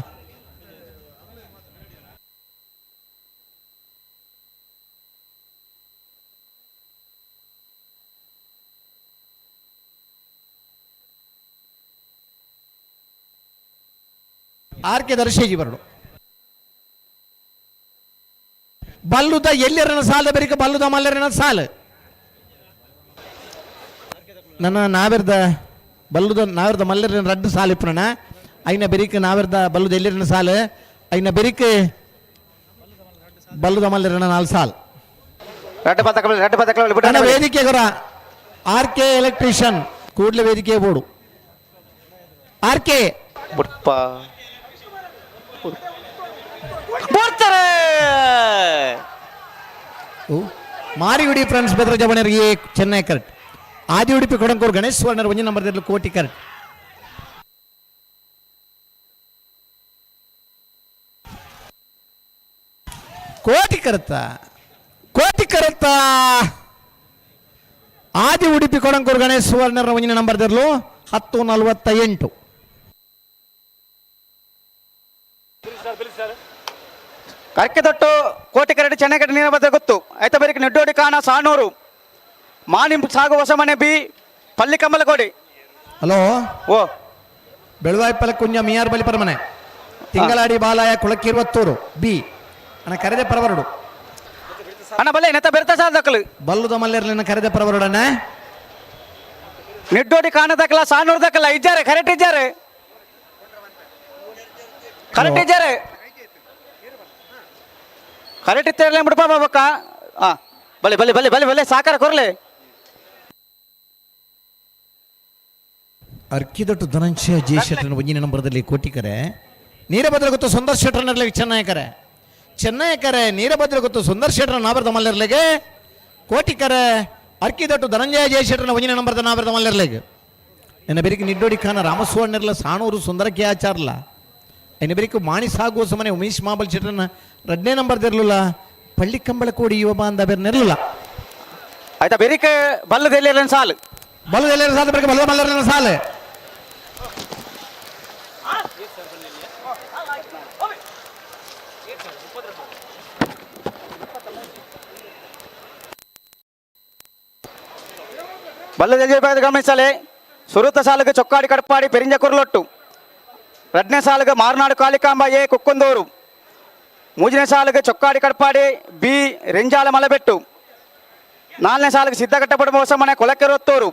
ಆರ್ಕೆ ದರ್ಶೇಜಿ ಬರಡು ಬಲ್ಲುದ ಎಲ್ಲರನ್ನ ಸಾಲದ ಬರಿಕ ಬಲ್ಲುದ ಮಲ್ಲರನ ಸಾಲ ನನ್ನ ನಾವೆರ್ದ ಬಲ್ಲುದ ನಾವೆರ್ದ ಮಲ್ಲರನ ರಡ್ಡು ಸಾಲ ಇಪ್ಪಣ ಐನ ಬೆರಿಕ ನಾವೆರ್ದ ಬಲ್ಲುದ ಎಲ್ಲರನ ಸಾಲ అయిన బెరికి బల్లు దమల్ 4 సాల్ రెడ్ పతకలు ವೇದಿಕೆ ಗೊರ ಆರ್ಕೆ ಎಲೆಕ್ಟ್ರಿಷಿಯನ್ ಕೂಡಲೇ ವೇದಿಕೆ ಬೋಡು ಆರ್ಕೆ ಮಾರಿ ಉಡಿ ಫ್ರೆಂಡ್ಸ್ ಬೆದ್ರ ಜವಣರಿಗೆ ಚೆನ್ನೈ ಕರೆಕ್ಟ್ ಆದಿ ಉಡುಪಿ ಕೊಡಂಕೂರು ಗಣೇಶ್ ಸುವರ್ಣರ್ ಒಂಜಿ ನಂಬರ್ ಕೋಟಿ ಕರೆಕ್ಟ್ ಕೋಟಿ ಕರುತ್ತ ಆದಿ ಉಡುಪಿ ಕೊಡಂಕೂರು ಗಣೇಶ್ ಸುವರ್ಣರ ಒಂಜಿನ ನಂಬರ್ 10:48 ಕರ್ಕೆ ತೊಟ್ಟು ಕೋಟಿ ಕರಡಿ ಚೆನ್ನೈ ಕಡೆ ನೀರ ಬದ್ರೆ ಗೊತ್ತು ಆಯ್ತ ಬರೀಕ್ ನೆಡ್ಡೋಡಿ ಕಾಣ ಸಾಣೂರು ಮಾನಿ ಸಾಗು ಹೊಸ ಮನೆ ಬಿ ಪಲ್ಲಿ ಕಮ್ಮಲಕೋಡಿ. ಹಲೋ ಓ ಬೆಳುವಾಯ್ಪಲ ಕುಂಜ ಮಿಯಾರ್ ಬಲಿ ಪರಮನೆ ತಿಂಗಳಾಡಿ ಬಾಲಾಯ ಕುಳಕ್ಕಿರುವತ್ತೂರು ಬಿ ಅಣ್ಣ ಕರೆದೆ ಪರವರಡು ಅಣ್ಣ ಬಲ್ಲೆ ನೆತ್ತ ಬೆರ್ತ ಸಾಲ ದಕ್ಕಲು ಬಲ್ಲುದ ಮಲ್ಲೆರ್ಲಿನ ಕರೆದೆ ಪರವರಡಣ್ಣ ನೆಡ್ಡೋಡಿ ಕಾಣ ದಕ್ಕಲ ಸಾಣೂರು ದಕ್ಕಲ್ಲ ಇದ್ದಾರೆ ಕರೆಕ್ಟ್ ಇದ್ದಾರೆ ಕರೆಕ್ಟ್ ಇತ್ತೇರಲೇ ಬಿಡಪ್ಪ ಬಾಬಕ್ಕ ಹಾ ಬಲೆ ಸಾಕಾರ ಕೊರ್ಲೆ ಅರ್ಕಿದೊಟ್ಟು ಧನಂಜಯ ಜೆ ಶೆಟ್ಟರ್ ಒಂಜಿನ ನಂಬರ್ದಲ್ಲಿ ಕೋಟಿಕರೆ ನೀರಭದ್ರ ಗೊತ್ತು ಸುಂದರ್ ಶೆಟ್ಟರ್ನರ್ಲೆಗೆ ಚೆನ್ನೈಕರೆ ನೀರಭದ್ರ ಗೊತ್ತು ಸುಂದರ್ ಶೆಟ್ಟರ್ ನಾಬರ್ದ ಮಲ್ಲೆರ್ಲೆಗೆ ಕೋಟಿಕರೆ ಅರ್ಕಿದೊಟ್ಟು ಧನಂಜಯ ಜೆ ಶೆಟ್ಟರ್ನ ಒಂಜಿನ ನಂಬರ್ದ ನಾಬರ್ದ ಮಲ್ಲೆರ್ಲೆಗೆ ಎನ್ನ ಬೆರಿಕೆ ನಿಡ್ಡೋಡಿ ಖಾನ ರಾಮಸ್ವಾಮಿರ್ಲ ಸಾಣೂರು ಸುಂದರಕ್ಕೆ ಆಚಾರಲ್ಲ ಎನ್ನ ಬೆರಿಕೆ ಮಾಣಿ ಸಾಗುವ ಸಮನೆ ಉಮೇಶ್ ಮಾಬಲ್ ಶೆಟ್ಟರ್ನ 2ನೇ ನಂಬರ್ ಇರಲಿಲ್ಲ ಪಳ್ಳಿ ಕಂಬಳ ಕೋಡಿ ಯುವ ಬಾಂಧ ಬೆರ್ನೆರಲಿಲ್ಲ ಆಯ್ತಾ ಬೆರಿಕೆ ಬಲ್ಲದೆಲ್ಲ ಸಾಲು ಬೆರಕೆ ಬಲ್ಲದ ಮಲ್ಲರ ಸಾಲು ಬಲ್ಲದ ಗಮನಿಸಲೆ ಸುರುತ ಸಾಲಿಗೆ ಚೊಕ್ಕಾಡಿ ಕಡಪಾಡಿ ಪೆರಿಂಜ ಕುರ್ಲೊಟ್ಟು 2ನೇ ಸಾಲಿಗೆ ಮಾರ್ನಾಡು ಕಾಳಿಕಾಂಬ ಎ ಕುಕ್ಕೊಂದೂರು 3ನೇ ಸಾಲಿಗೆ ಚೊಕ್ಕಾಡಿ ಕಡಪಾಡಿ ಬಿ ರೆಂಜಾಳ ಮಲೆಬೆಟ್ಟು 4ನೇ ಸಾಲಿಗೆ ಸಿದ್ದಘಟ್ಟಪಡ ಮೋಸಮನೆ ಕೊಲಕೆರೊತ್ತೂರು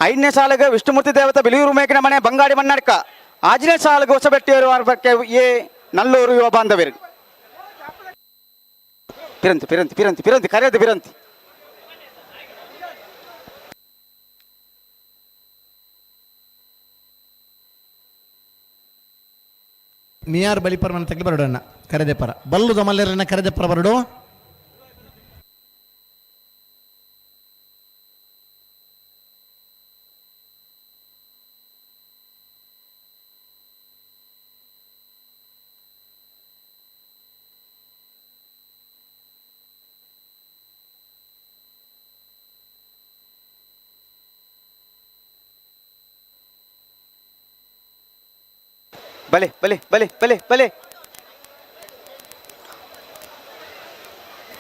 5ನೇ ಸಾಲಿಗೆ ವಿಷ್ಣುಮೂರ್ತಿ ದೇವತೆ ಬಿಲಿಯೂರು ಮೇಕಿನ ಮನೆ ಬಂಗಾಡಿ ಮನ್ನಡ್ಕ 6ನೇ ಸಾಲಿಗೆ ಹೊಸಬೆಟ್ಟಿಯವರು ವರ್ಗಕ್ಕೆ ಎ ನಲ್ಲೂರು ಯುವ ಬಾಂಧವರು ಪಿರಂತಿ ಕರೆಯದು ಪಿರಂತಿ ಮಿಯಾರ್ ಬಲಿಪರಮನ ತಗ್ಲಿ ಬರಡಣ್ಣ ಕರೆದೆ ಪರ ಬಲ್ಲುದ ಮಲ್ಲೆರನ್ನ ಕರೆದೆ ಪರ ಬರಡು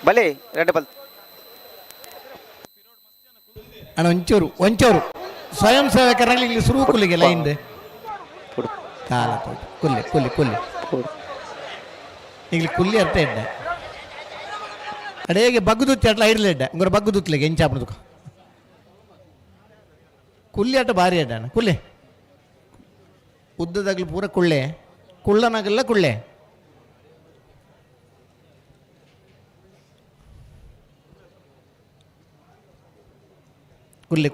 ಬಲೆ ರೆಡ್ ಬಲ್ ಅಣ್ಣ ಒಂಚೂರು ಸ್ವಯಂ ಸೇವಕರಲ್ಲಿ ಇಲ್ಲಿ ಸುರು ಕುಲ್ಲಿಗೆ ಲೈನ್ ಕಾಲ ಕುಲ್ಲಿ ಈಗ ಕುಲ್ಲಿ ಅರ್ಥ ಇಡ್ಡ ಅಡೇಗೆ ಬಗ್ಗುದುತ್ತಿ ಅಟ್ಲ ಇಡ್ಲಿಡ್ಡ ಇಂಗೊರ ಬಗ್ಗುದುತ್ಲಿಗೆ ಎಂಚಾಪಣದು ಕುಲ್ಲಿ ಅಟ್ಟ ಭಾರಿ ಅಡ್ಡ ಕುಲ್ಲಿ ಉದ್ದದಾಗಲಿ ಪೂರ ಕುಳ್ಳನಾಗಲ್ಲ ಕುಳ್ಳೆ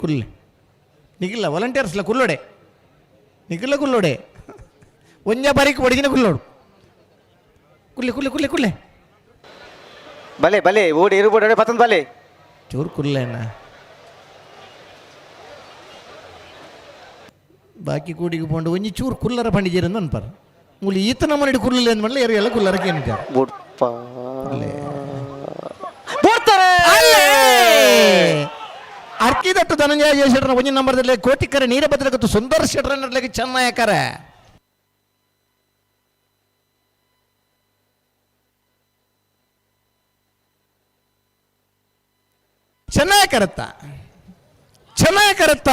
ಕುಲ್ಲೆ ನಿಗಿಲ್ಲ ವಾಲಂಟಿಯರ್ಸ್ಲ ಕುಲ್ಲೋಡೆ ನಿಗಿಲ್ಲ ಕುಲ್ಲೋಡೆ ಒಂಜ ಬಾರಿಗೆ ಒಡಿಗಿನ ಕುಲ್ಲೋಡು ಕುಲ್ಲೆ ಬಲೆ ಓಡಿ ಇರುಬೋಡೆ ಪತಂದ್ ಬಲೆ ಚೂರು ಕುಲ್ಲೆ ಅಣ್ಣ ಬಾಕಿ ಕೂಡಿಗೆ ಪೋಂಡು ಒಂಜಿ ಚೂರು ಕುಲ್ಲರ ಪಂಡಿಜೇರಂದು ಅನ್ಪಾರ ಮೂಲಿ ಈತನ ಮನೆಡಿ ಕುಲ್ಲಲೆ ಅಂದ ಮಾಡಲಿ ಎಲ್ಲ ಕುಲ್ಲರಕ್ಕೆ ಏನಿದ್ದಾರೆ ಅರ್ಕಿದಟ್ಟು ಧನಂಜಯ ಜಯ ಶೆಟ್ಟರ ಒಂಜಿ ನಂಬರ್ದಲ್ಲಿ ಕೋಟಿಕರೆ ನೀರಭದ್ರಗತ್ತು ಸುಂದರ್ ಶೆಟ್ಟರನ್ನೆರಲಿಗೆ ಚೆನ್ನಾಯಕರೆ ಚೆನ್ನಾಯಕರತ್ತ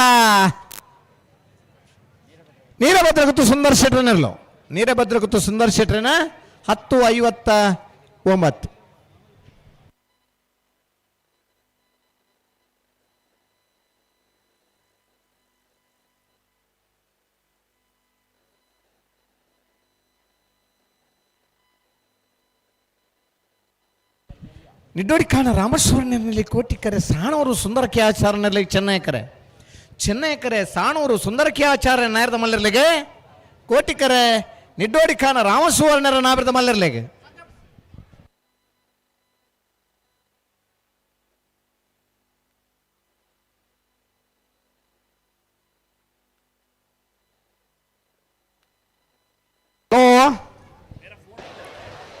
ನೀರಭದ್ರಗತ್ತು ಸುಂದರ್ ಶೆಟ್ಟರನ್ನೆರಲು ನೀರಭದ್ರಗತ್ತು ಸುಂದರ್ ಶೆಟ್ಟರನ 10:59 ನಿಡ್ಡೋಡಿಕಾನ ರಾಮಸ್ವಾಮಿನಲ್ಲಿ ಕೋಟಿಕರೆ ಸಾಣೂರು ಸುಂದರಕ್ಕೆ ಆಚಾರನಲ್ಲಿ ಚೆನ್ನೈಕರೆ ಸಾಣೂರು ಸುಂದರಕ್ಕೆ ಆಚಾರ್ಯ ನಾಯರದ ಮಲ್ಲರ್ಲಿಗೆ ಕೋಟಿಕರೆ ನಿಡ್ಡೋಡಿಕಾನ ರಾಮಸುವರ್ಣರ ನಾಯರದ ಮಲ್ಲರ್ಲಿಗೆ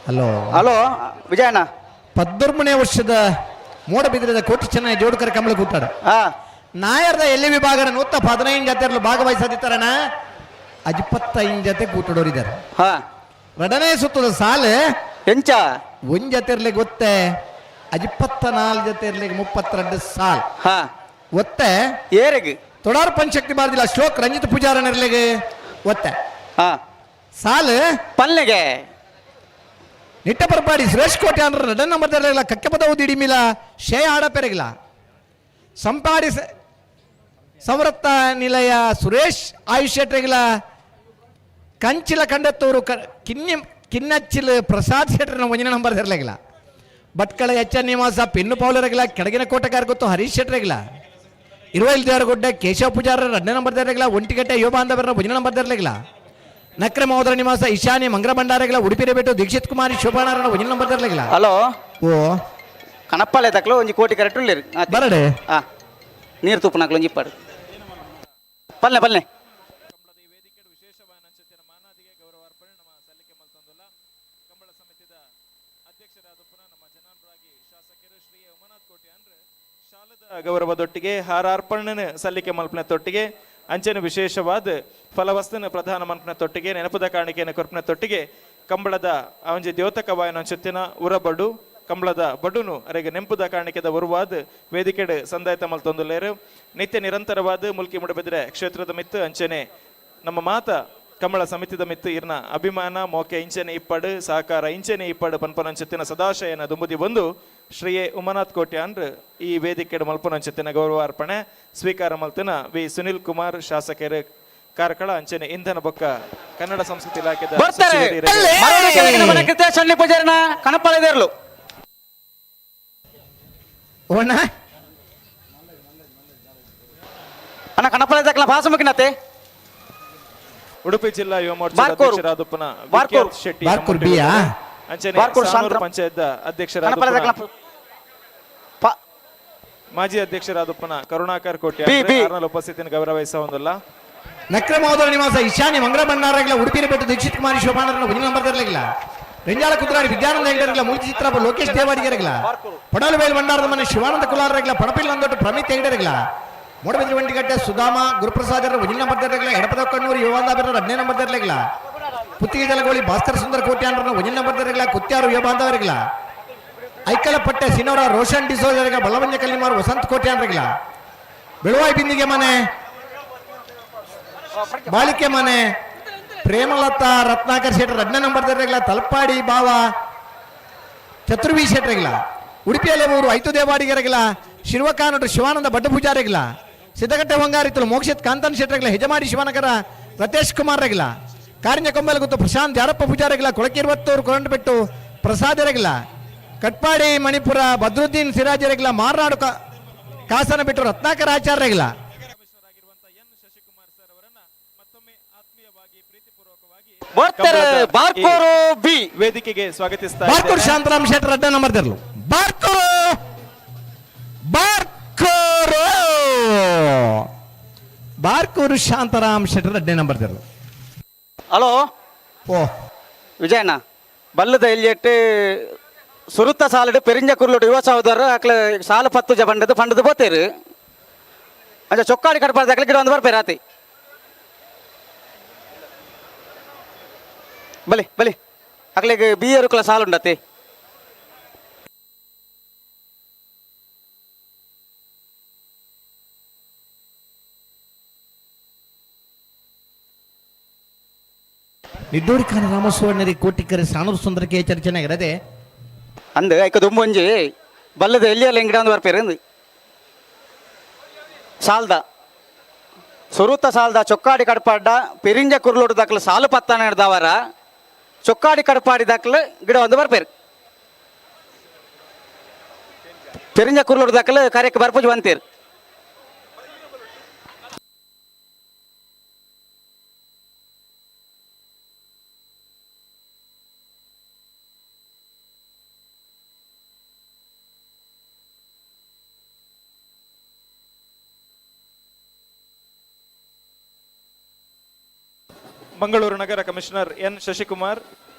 ಹಲೋ ಹಲೋ ವಿಜಯಣ್ಣ 13ನೇ ವರ್ಷದ ಮೂಡಬಿದಿರದ ಕೋಟಿ ಚೆನ್ನೈ ಜೋಡುಕರ ಕಮಲ ಕೂತಾಡ ನಾಯರ್ದ ಎಲ್ಲಿ ವಿಭಾಗದ 115 ಜೊತೆ ಭಾಗವಹಿಸದಿತ್ತಾರಣ 25 ಜೊತೆ ಕೂಟಡೋರಿದ್ದಾರೆ ಎರಡನೇ ಸುತ್ತದ ಸಾಲು ಎಂಚ ಒಂದ್ ಜೊತೆ ಇರ್ಲಿಕ್ಕೆ ಗೊತ್ತೆ 24 ಜೊತೆ ಇರ್ಲಿಕ್ಕೆ 32 ಸಾಲ್ ಒತ್ತೆ ಏರೆಗೆ ತೊಡಾರ್ ಪಂಚಕ್ತಿ ಬಾರ್ದಿಲ್ಲ ಶ್ಲೋಕ್ ರಂಜಿತ್ ಪೂಜಾರನ ಇರ್ಲಿಕ್ಕೆ ಒತ್ತೆ ಸಾಲು ಪಲ್ಲೆಗೆ ನಿಟ್ಟ ಪರಪಾಡಿ ಸುರೇಶ್ ಕೋಟೆ ಅಂದ್ರೆ ರಡ ನಂಬರ್ದಾರಲ್ಲ ಕಕ್ಕೆ ಪದವು ದಿಡಿಮಿಲ ಶೇ ಆಡಪೆರಗಿಲ್ಲ ಸಂಪಾಡಿ ಸಮೃತ್ತ ನಿಲಯ ಸುರೇಶ್ ಆಯುಷ್ ಶೆಟ್ರಿಗಿಲ್ಲ ಕಂಚಿಲ ಕಂಡತ್ತೂರು ಕಿನ್ನಚ್ಚಿಲ್ ಪ್ರಸಾದ್ ಶೆಟ್ರಿನ ಒಂಜಿನ ನಂಬರ್ ಇರಲಿಲ್ಲ ಭಟ್ಕಳ ಎಚ್ ಎನ್ ನಿವಾಸ ಪೆನ್ನು ಪೌಲರಿಗಿಲ್ಲ ಕೆಳಗಿನ ಕೋಟಗಾರ ಗೊತ್ತು ಹರೀಶ್ ಶೆಟ್ರಿಗಿಲ್ಲ ಇರುವೈಲ್ ದೇವರಗುಡ್ಡೆ ಕೇಶವ ಪೂಜಾರ ಎರಡನೇ ನಂಬರ್ ಇರಲಿಲ್ಲ ಒಂಟಿಗಟ್ಟೆ ಯುವ ಬಾಂಧವರ ಒಂಜಿನ ನಂಬರ್ ಇರಲಿಲ್ಲ ನಕ್ರೆ ಮಹೋದರ ನಿವಾಸ ಈಶಾನ್ಯ ಮಂಗ್ರ ಭಂಡಾರಗಳ ಉಡುಪಿ ಬಿಟ್ಟು ದೀಕ್ಷಿತ್ ಕುಮಾರಿ ಶೋಭಾನಾರನ ಒಂಜಿನ ನಂಬರ್ ಇರಲಿಲ್ಲ ಹಲೋ ಓ ಕಣಪ್ಪಲೆ ತಕ್ಲು ಒಂಜಿ ಕೋಟಿ ಕರೆಕ್ಟ್ ಉಳ್ಳಿರಿ ಬರಡೆ ನೀರು ತುಪ್ಪನಾಕ್ಲು ಒಂಜಿ ಇಪ್ಪಾಡು ಪಲ್ಲೆ ಪಲ್ಲೆ ಗೌರವದೊಟ್ಟಿಗೆ ಹಾರಾರ್ಪಣೆನ ಸಲ್ಲಿಕೆ ಮಲ್ಪನ ತೊಟ್ಟಿಗೆ ಅಂಚೆನ ವಿಶೇಷವಾದ ಫಲವಸ್ತನ ಪ್ರಧಾನ ಮಲ್ಪನ ತೊಟ್ಟಿಗೆ ನೆನಪದ ಕಾಣಿಕೆಯನ್ನು ಕೊರ್ಪನ ತೊಟ್ಟಿಗೆ ಕಂಬಳದ ಅವಂಜಿ ದ್ಯೋತಕವಾಯನ ಚುತ್ತಿನ ಉರಬಡು ಕಂಬಳದ ಬಡುನು ಅರೆಗೆ ನೆಂಪುದ ಕಾಣಿಕೆದ ಉರುವಾದ ವೇದಿಕೆಡ್ ಸಂದಾಯತ ಮಲ್ತೊಂದುಲ್ಲೇರು ನಿತ್ಯ ನಿರಂತರವಾದ ಮುಲ್ಕಿ ಮುಡಬೆದ್ರೆ ಕ್ಷೇತ್ರದ ಮಿತ್ತು ಅಂಚೆನೆ ನಮ್ಮ ಮಾತ ಕಂಬಳ ಸಮಿತಿದ ಮಿತ್ತು ಇರ್ನ ಅಭಿಮಾನ ಮೋಕೆ ಇಂಚೆನೆ ಇಪ್ಪಡು ಸಹಕಾರ ಇಂಚೆನೆ ಇಪ್ಪಡು ಪನ್ಪನಂಚತ್ತಿನ ಸದಾಶಯನ ದುಂಬುದಿ ಬಂದು ಶ್ರೀಯೇ ಉಮನಾಥ್ ಕೋಟೆ ಅಂದ್ರ ಈ ವೇದಿಕೆಡ್ ಮಲ್ಪನಂಚತ್ತಿನ ಗೌರವಾರ್ಪಣೆ ಸ್ವೀಕಾರ ಮಲ್ತಿನ ವಿ ಸುನಿಲ್ ಕುಮಾರ್ ಶಾಸಕರ ಕಾರ್ಕಳ ಅಂಚೆನೆ ಇಂಧನ ಬೊಕ್ಕ ಕನ್ನಡ ಸಂಸ್ಕೃತಿ ಇಲಾಖೆದ ಸಣ್ಣ ಪೂಜಾರನ ಕಣಪಾಳೆದೇರ್ಲು ಓಣ ಅಣ್ಣ ಕಣಪಾಳೆ ತಕ್ಕಲ ಭಾಸಮುಖಿನತೆ ಉಡುಪಿ ಜಿಲ್ಲಾ ಯುವ ಮೋರ್ಚಾ ಅಧ್ಯಕ್ಷರಾದಪ್ಪನ ವಿಖ್ಯಾತ್ ಶೆಟ್ಟಿ ಅಂಚನೆ ಸಾನೂರು ಪಂಚಾಯತ್ ಅಧ್ಯಕ್ಷರಾದ ಮಾಜಿ ಅಧ್ಯಕ್ಷರಾದಪ್ಪನ ಕರುಣಾಕರ್ ಕೋಟೆ ಉಪಸ್ಥಿತಿಯನ್ನು ಗೌರವಿಸ ಹೊಂದಲ್ಲ ನಕ್ರೆ ಮಹೋದರ ನಿವಾಸ ಈಶಾನ್ಯ ಮಂಗ್ರ ಭಂಡಾರಗಳ ಉಡುಪಿ ಬಿಟ್ಟು ದೀಕ್ಷಿತ್ ಕುಮಾರಿ ಶೋಭಾನರನ್ನ ಒಂಜಿನ ನಂಬರ್ ಇರಲಿಲ್ಲ ರೆಂಜಾಳ ಕುದ್ರಾಡಿ ವಿದ್ಯಾನಂದ ಹೆಗಡರಿಲ್ಲ ಮೂರ್ತಿ ಚಿತ್ರಪ್ಪ ಲೋಕೇಶ್ ದೇವಾಡಿಗರಿಲ್ಲ ಪಡಾಲು ಬೇಲ್ ಭಂಡಾರದ ಮನೆ ಶಿವಾನಂದ ಕುಲಾರರಿಲ್ಲ ಪಣಪಿಲ್ ನಂದೊಟ್ಟು ಪ್ರಮಿತ್ ಹೆಗಡರಿಲ್ಲ ಮೂಡಬಿದ್ರೆ ವಂಟಿಗಟ್ಟೆ ಸುಧಾಮ ಗುರುಪ್ರಸಾದರ ಒಂಜಿನ ನಂಬರ್ ಇರಲಿಲ್ಲ ಎಡಪದ ಕಣ್ಣೂರು ಯುವಾಂಧಾಬರ 10ನೇ ನಂಬರ್ ಇರಲಿಲ್ಲ ಪುತ್ತಿಗೆ ಜಲಗೋಳಿ ಭಾಸ್ಕರ ಸುಂದರ ಕೋಟ್ಯಾನರನ್ನ ಒಂಜಿನ ನಂಬರ್ ಇರಲಿಲ್ಲ ಕುತ್ಯಾರು ಯುವ ಬಾಂಧವರಿಲ್ಲ ಐಕಲ ಪಟ್ಟೆ ಸಿನೋರ ರೋಷನ್ ಡಿಸೋಜರಿಗ ಬಲ್ಲವಂಜ ಕಲ್ಲಿಮಾರು ವಸಂತ ಕೋಟ್ಯಾನರಿಲ್ಲ ಬೆಳುವಾಯಿ ಬಿಂದಿಗೆ ಮನೆ ಬಾಳಿಕೆ ಮನೆ ಪ್ರೇಮಲತಾ ರತ್ನಾಕರ್ ಶೆಟ್ಟರ್ 10ನೇ ನಂಬರ್ ಇರಲಿಲ್ಲ ತಲಪಾಡಿ ಬಾವ ಚತುರ್ವಿ ಶೆಟ್ಟರಿಗಿಲ್ಲ ಉಡುಪಿಯಲ್ಲಿ ಮೂರು ಐತು ದೇವಾಡಿಗರಿಗಿಲ್ಲ ಶಿರ್ವಕಾನಟು ಶಿವಾನಂದ ಬಡ್ಡ ಪೂಜಾರಿಗಿಲ್ಲ ಸಿದ್ದಗಟ್ಟೆ ಹೊಂಗಾರಿತಲು ಮೋಕ್ಷಿತ್ ಕಾಂತನ್ ಶೆಟ್ಟರಿಗಿಲ್ಲ ಹೆಜಮಾಡಿ ಶಿವನಗರ ರತೇಶ್ ಕುಮಾರ್ ರಗಿಲ್ಲ ಕಾರಿನ ಕೊಂಬೆಲ ಗೊತ್ತು ಪ್ರಶಾಂತ್ ಯಾರಪ್ಪ ಪೂಜಾರಿಗಿಲ್ಲ ಕೊಳಕಿರುವತ್ತೂರು ಕೊರಂಟಬಿಟ್ಟು ಪ್ರಸಾದರಿಗಿಲ್ಲ ಕಟ್ಪಾಡಿ ಮಣಿಪುರ ಬದ್ರುದ್ದೀನ್ ಸಿರಾಜರಿಗಿಲ್ಲ ಮಾರ್ನಾಡು ಕಾಸನ ಬಿಟ್ಟು ರತ್ನಾಕರ ಆಚಾರ್ಯರಿಗಿಲ್ಲ ವೇದಿಕೆಗೆ ಸ್ವಾಗತಿಸ್ತಾ ಬಾರ್ಕೂರ್ ಶಾಂತರಾಮ್ ಶೆಟ್ಟರ್ 10ನೇ ನಂಬರ್ ಇರಲು ಬಾರ್ಕೂರು ಶಾಂತರಾಮ್ ಶೆಟ್ಟರ್ 10ನೇ ನಂಬರ್ ಇರಲು ಹಲೋ ಓ ವಿಜಯಣ್ಣ ಬಲ್ಲದ ಎಲ್ಲಿಯಟ್ಟು ಸುರುತ್ತ ಸಾಲಡು ಪೆರಿಂಜ ಕುರ್ಲುಡು ಯುವ ಸಹೋದರ ಅಕ್ಲ ಸಾಲ 10 ಬಂಡದು ಫಂಡದು ಬೋತೇರು ಅಂಚ ಚೊಕ್ಕಾಡಿ ಕಡಪಾದ ಅಕ್ಲ ಗಿಡ ಒಂದು ಬರ್ಪೇರು ಆತಿ ಬಲಿ ಬಲಿ ಅಕ್ಲಿಗೆ ಬಿಯರು ಕುಲ ಸಾಲು ಉಂಡತಿ ನಿಡ್ಡೋಡಿಕಾನ ರಾಮಸ್ವಾಮಿ ಕೋಟಿಕರೆ ಸಾನೂರು ಸುಂದರಕ್ಕೆ ಚರ್ಚೆನಾಗಿರದೆ ಅಂದ್ ಐಕ ದುಂಬೊಂಜಿ ಬಲ್ಲದ ಎಲ್ಲಿಯಲ್ಲ ಇಂಗಿಡ ಒಂದು ಬರ್ಪೇರು ಸಾಲ್ದ ಸುರುತ್ತ ಸಾಲ್ದ ಚೊಕ್ಕಾಡಿ ಕಡಪಾಡ್ಡ ಪೆರಿಂಜ ಕುರ್ಲೋಡು ದಾಖಲೆ ಸಾಲು 10 ಹಿಡ್ದವರ ಚೊಕ್ಕಾಡಿ ಕಡಪಾಡಿ ದಾಖಲೆ ಗಿಡ ಒಂದು ಬರ್ಪೇರು ಪೆರಿಂಜ ಕುರ್ಲೂರು ದಾಖಲೆ ಕಾರ್ಯಕ್ಕೆ ಬರ್ಪುಜ್ ಬಂತೀರ್ ಮಂಗಳೂರು ನಗರ ಕಮಿಷನರ್ ಎನ್ ಶಶಿಕುಮಾರ್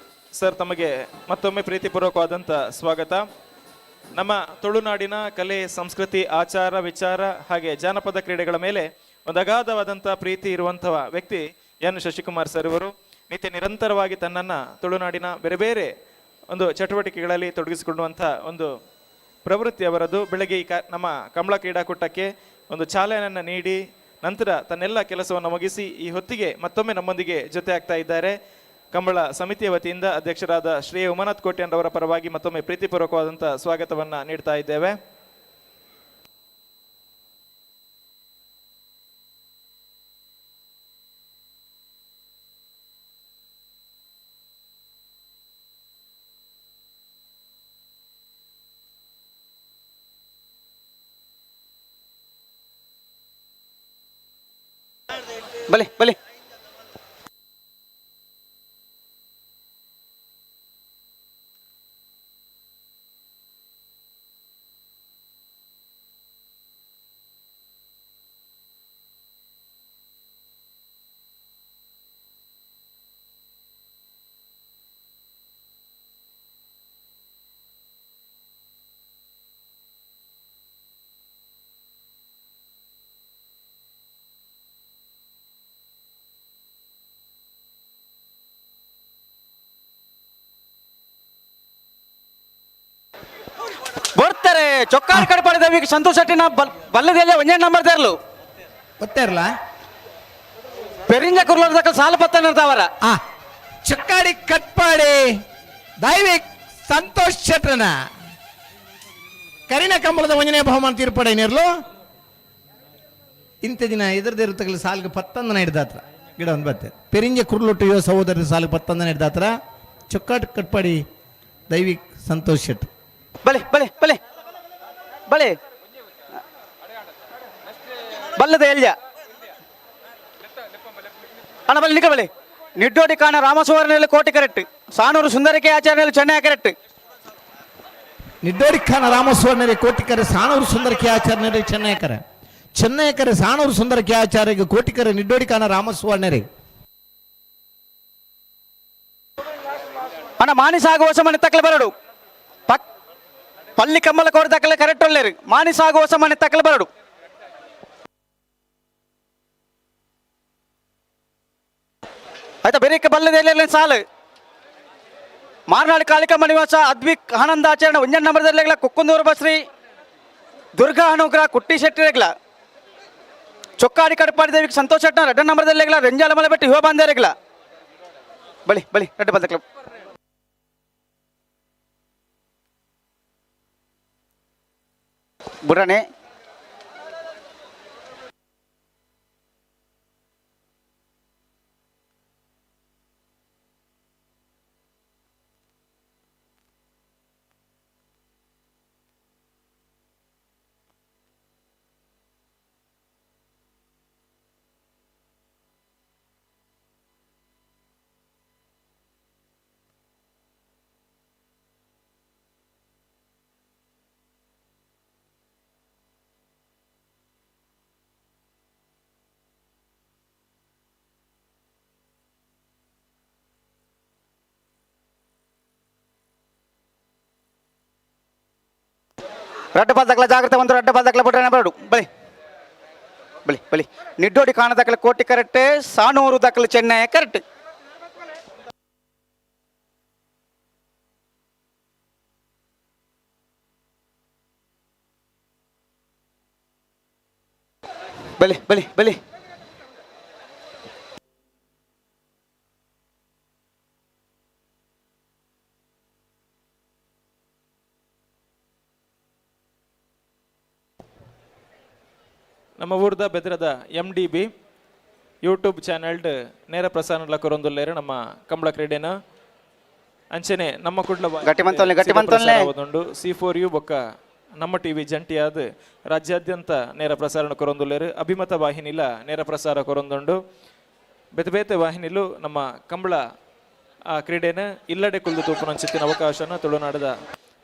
ಸರ್, ತಮಗೆ ಮತ್ತೊಮ್ಮೆ ಪ್ರೀತಿಪೂರ್ವಕವಾದಂಥ ಸ್ವಾಗತ. ನಮ್ಮ ತುಳುನಾಡಿನ ಕಲೆ, ಸಂಸ್ಕೃತಿ, ಆಚಾರ, ವಿಚಾರ ಹಾಗೆ ಜಾನಪದ ಕ್ರೀಡೆಗಳ ಮೇಲೆ ಒಂದು ಅಗಾಧವಾದಂಥ ಪ್ರೀತಿ ಇರುವಂತಹ ವ್ಯಕ್ತಿ ಎನ್ ಶಶಿಕುಮಾರ್ ಸರ್ ಇವರು. ನಿತ್ಯ ನಿರಂತರವಾಗಿ ತನ್ನನ್ನು ತುಳುನಾಡಿನ ಬೇರೆ ಬೇರೆ ಒಂದು ಚಟುವಟಿಕೆಗಳಲ್ಲಿ ತೊಡಗಿಸಿಕೊಳ್ಳುವಂಥ ಒಂದು ಪ್ರವೃತ್ತಿ ಅವರದು. ಬೆಳಗ್ಗೆ ನಮ್ಮ ಕಂಬಳ ಕ್ರೀಡಾಕೂಟಕ್ಕೆ ಒಂದು ಚಾಲನೆಯನ್ನು ನೀಡಿ ನಂತರ ತನ್ನೆಲ್ಲ ಕೆಲಸವನ್ನು ಮುಗಿಸಿ ಈ ಹೊತ್ತಿಗೆ ಮತ್ತೊಮ್ಮೆ ನಮ್ಮೊಂದಿಗೆ ಜೊತೆ ಆಗ್ತಾ ಇದ್ದಾರೆ. ಕಂಬಳ ಸಮಿತಿಯ ವತಿಯಿಂದ ಅಧ್ಯಕ್ಷರಾದ ಶ್ರೀ ಉಮಾನಾಥ್ ಕೋಟ್ಯಾನ್ ಅವರ ಪರವಾಗಿ ಮತ್ತೊಮ್ಮೆ ಪ್ರೀತಿಪೂರ್ವಕವಾದಂಥ ಸ್ವಾಗತವನ್ನು ನೀಡ್ತಾ ಇದ್ದೇವೆ. ಬಲೆ ಬಲೆ ಬರ್ತಾರೆ ಚೊಕ್ಕಾಡಿ ಕಡಪಾಡಿದ ಸಂತೋಷ್ ಶೆಟ್ಟಿನ ಬಲ್ಲದೆಲ್ಲ ಒಂದೇ ನಂಬರ್ ತರಲು ಗೊತ್ತೇ ಇರಲ್ಲ ಪೆರಿಂಜ ಕುರ್ಲೂರು ದಾಖಲೆ ಸಾಲ ಪತ್ತನವರ ಚೊಕ್ಕಾಡಿ ಕಟ್ಪಾಡಿ ದೈವಿಕ್ ಸಂತೋಷ್ ಶೆಟ್ರನ ಕರಿನ ಕಂಬಳದ ಒಂಜನೇ ಬಹುಮಾನ ತೀರ್ಪಡೆ ನೀರ್ಲು ಇಂಥ ದಿನ ಎದುರದೇ ಇರುತ್ತಗಲ ಸಾಲಿಗೆ 11 ಹಿಡ್ದಾತ್ರ ಗಿಡ ಒಂದು ಬತ್ತೆ ಪೆರಿಂಜ ಕುರ್ಲೊಟ್ಟು ಯುವ ಸಹೋದರ ಸಾಲಿಗೆ 11 ಹಿಡ್ದಾತ್ರ ಚೊಕ್ಕಾಡಿ ಕಟ್ಪಾಡಿ ದೈವಿಕ್ ಸಂತೋಷ್ ಶೆಟ್ರು. ಬಲೆ ಬಲೆ ಬಲೆ ಬಲೆ ಬಲ್ಲದ ಎಲ್ಜ ಅಣ್ಣ ಬಲೆ ನಿಕ್ಕ ಬಲೆ ನಿಡ್ಡೋಡಿ ಕಾಣ ರಾಮಸುವರ್ನಲ್ಲಿ ಕೋಟಿ ಕರೆಕ್ಟ್ ಸಾನೂರು ಸುಂದರಿಕೆ ಆಚಾರ್ಯಲ್ಲಿ ಚೆನ್ನೈ ಕರೆಕ್ಟ್ ನಿಡ್ಡೋಡಿ ಖಾನ ರಾಮಸ್ವಾಮಿ ಕೋಟಿಕರೆ ಸಾಣೂರು ಸುಂದರಕ್ಕೆ ಆಚಾರ್ಯ ಚೆನ್ನೈಕರೆ ಚೆನ್ನೈಕರೆ ಸಾಣೂರು ಸುಂದರಕ್ಕೆ ಆಚಾರ್ಯ ಕೋಟಿಕರೆ ನಿಡ್ಡೋಡಿ ಖಾನ ರಾಮಸ್ವಾಮಿ ಅಣ್ಣ ಮಾನಿಸಾಗುವಸ ಮನೆ ತಕ್ಕಲೆ ಬರಡು ಪಲ್ಲಿ ಕಮ್ಮಲ ಕೋಡಿ ತಕ್ಕಲೆ ಕರೆಕ್ಟ್ ಒಳ್ಳೆರು ಮಾನಿಸಾಗುವಸ ಮನೆ ತಕ್ಕಲೆ ಬರಡು ಆಯ್ತಾ ಬೇರೆ ಬಲ್ಲದ ಸಾಲು ಮಾರ್ನಾಡು ಕಾಳಿಕ ಮಣಿವಾಸ ಅದ್ವಿಕ್ ಆನಂದ ಆಚರಣೆ ಒಂಜನ್ ನಂಬರ್ದಲ್ಲ ಕುಕ್ಕುಂದೂರು ಬಸ್ರಿ ದುರ್ಗಾ ಅನುಗ್ರಹ ಕುಟ್ಟಿ ಶೆಟ್ಟಿರೆಗ್ಲ ಚೊಕ್ಕಾಡಿ ಕಡಪಾಡಿ ದೇವಿಗೆ ಸಂತೋಷ್ ಶೆಟ್ಟ ರೆಡ್ಡ ನಂಬರ್ದಲ್ಲ ರೆಂಜಾಲ ಮಲೆ ಬಿಟ್ಟು ಯುವ ಬಾಂಧವರೆಗ್ಲ ಬಳಿ ಬಳಿ ರೆಡ್ಡ ಬಂದ ಕ್ಲಬ್ ಬುಡನೆ ರಡ್ಡ ಪಾದಕ್ಲ ಜಾಗ್ರತೆ ಒಂದು ರಡ್ಡ ಪಾದಕ್ಲ ಬಿಟ್ರೆ ಬರಡು ಬಳಿ ಬಳಿ ಬಳಿ ನಿಡ್ಡೋಡಿ ಕಾಣ ದಾಖಲೆ ಕೋಟಿ ಕರೆಕ್ಟ್ ಸಾನೂರು ದಾಖಲೆ ಚೆನ್ನೈ ಕರೆಕ್ಟ್ ಬಲಿ ಬಲಿ ಬಲಿ ನಮ್ಮ ಊರ್ದ ಬೆದರದ MDB ಯೂಟ್ಯೂಬ್ ಚಾನೆಲ್ಡ್ ನೇರ ಪ್ರಸಾರ ಕೊರೊಂದುಲ್ಲೇರು ನಮ್ಮ ಕಂಬಳ ಕ್ರೀಡೆನ ಅಂಚನೆ ನಮ್ಮ ಕುಡ್ಲ ಗಟ್ಟಿ ಮಂತೊಲ್ಲೆ C4U ಬೊಕ್ಕ ನಮ್ಮ ಟಿವಿ ಜಂಟಿಯಾದ ರಾಜ್ಯಾದ್ಯಂತ ನೇರ ಪ್ರಸಾರ ಕೊರೊಂದುಲ್ಲೇರು ಅಭಿಮತ ವಾಹಿನಿಲ ನೇರ ಪ್ರಸಾರ ಕೊರೊಂದುಂಡು ಬೇತೆ ಬೇತೆ ವಾಹಿನಿಲು ನಮ್ಮ ಕಂಬಳ ಆ ಕ್ರೀಡೆನ ಇಲ್ಲಡೆ ಕುಲ್ದು ತೂಪುನಂಚಿತ್ತಿನ ಅವಕಾಶನ ತುಳುನಾಡದ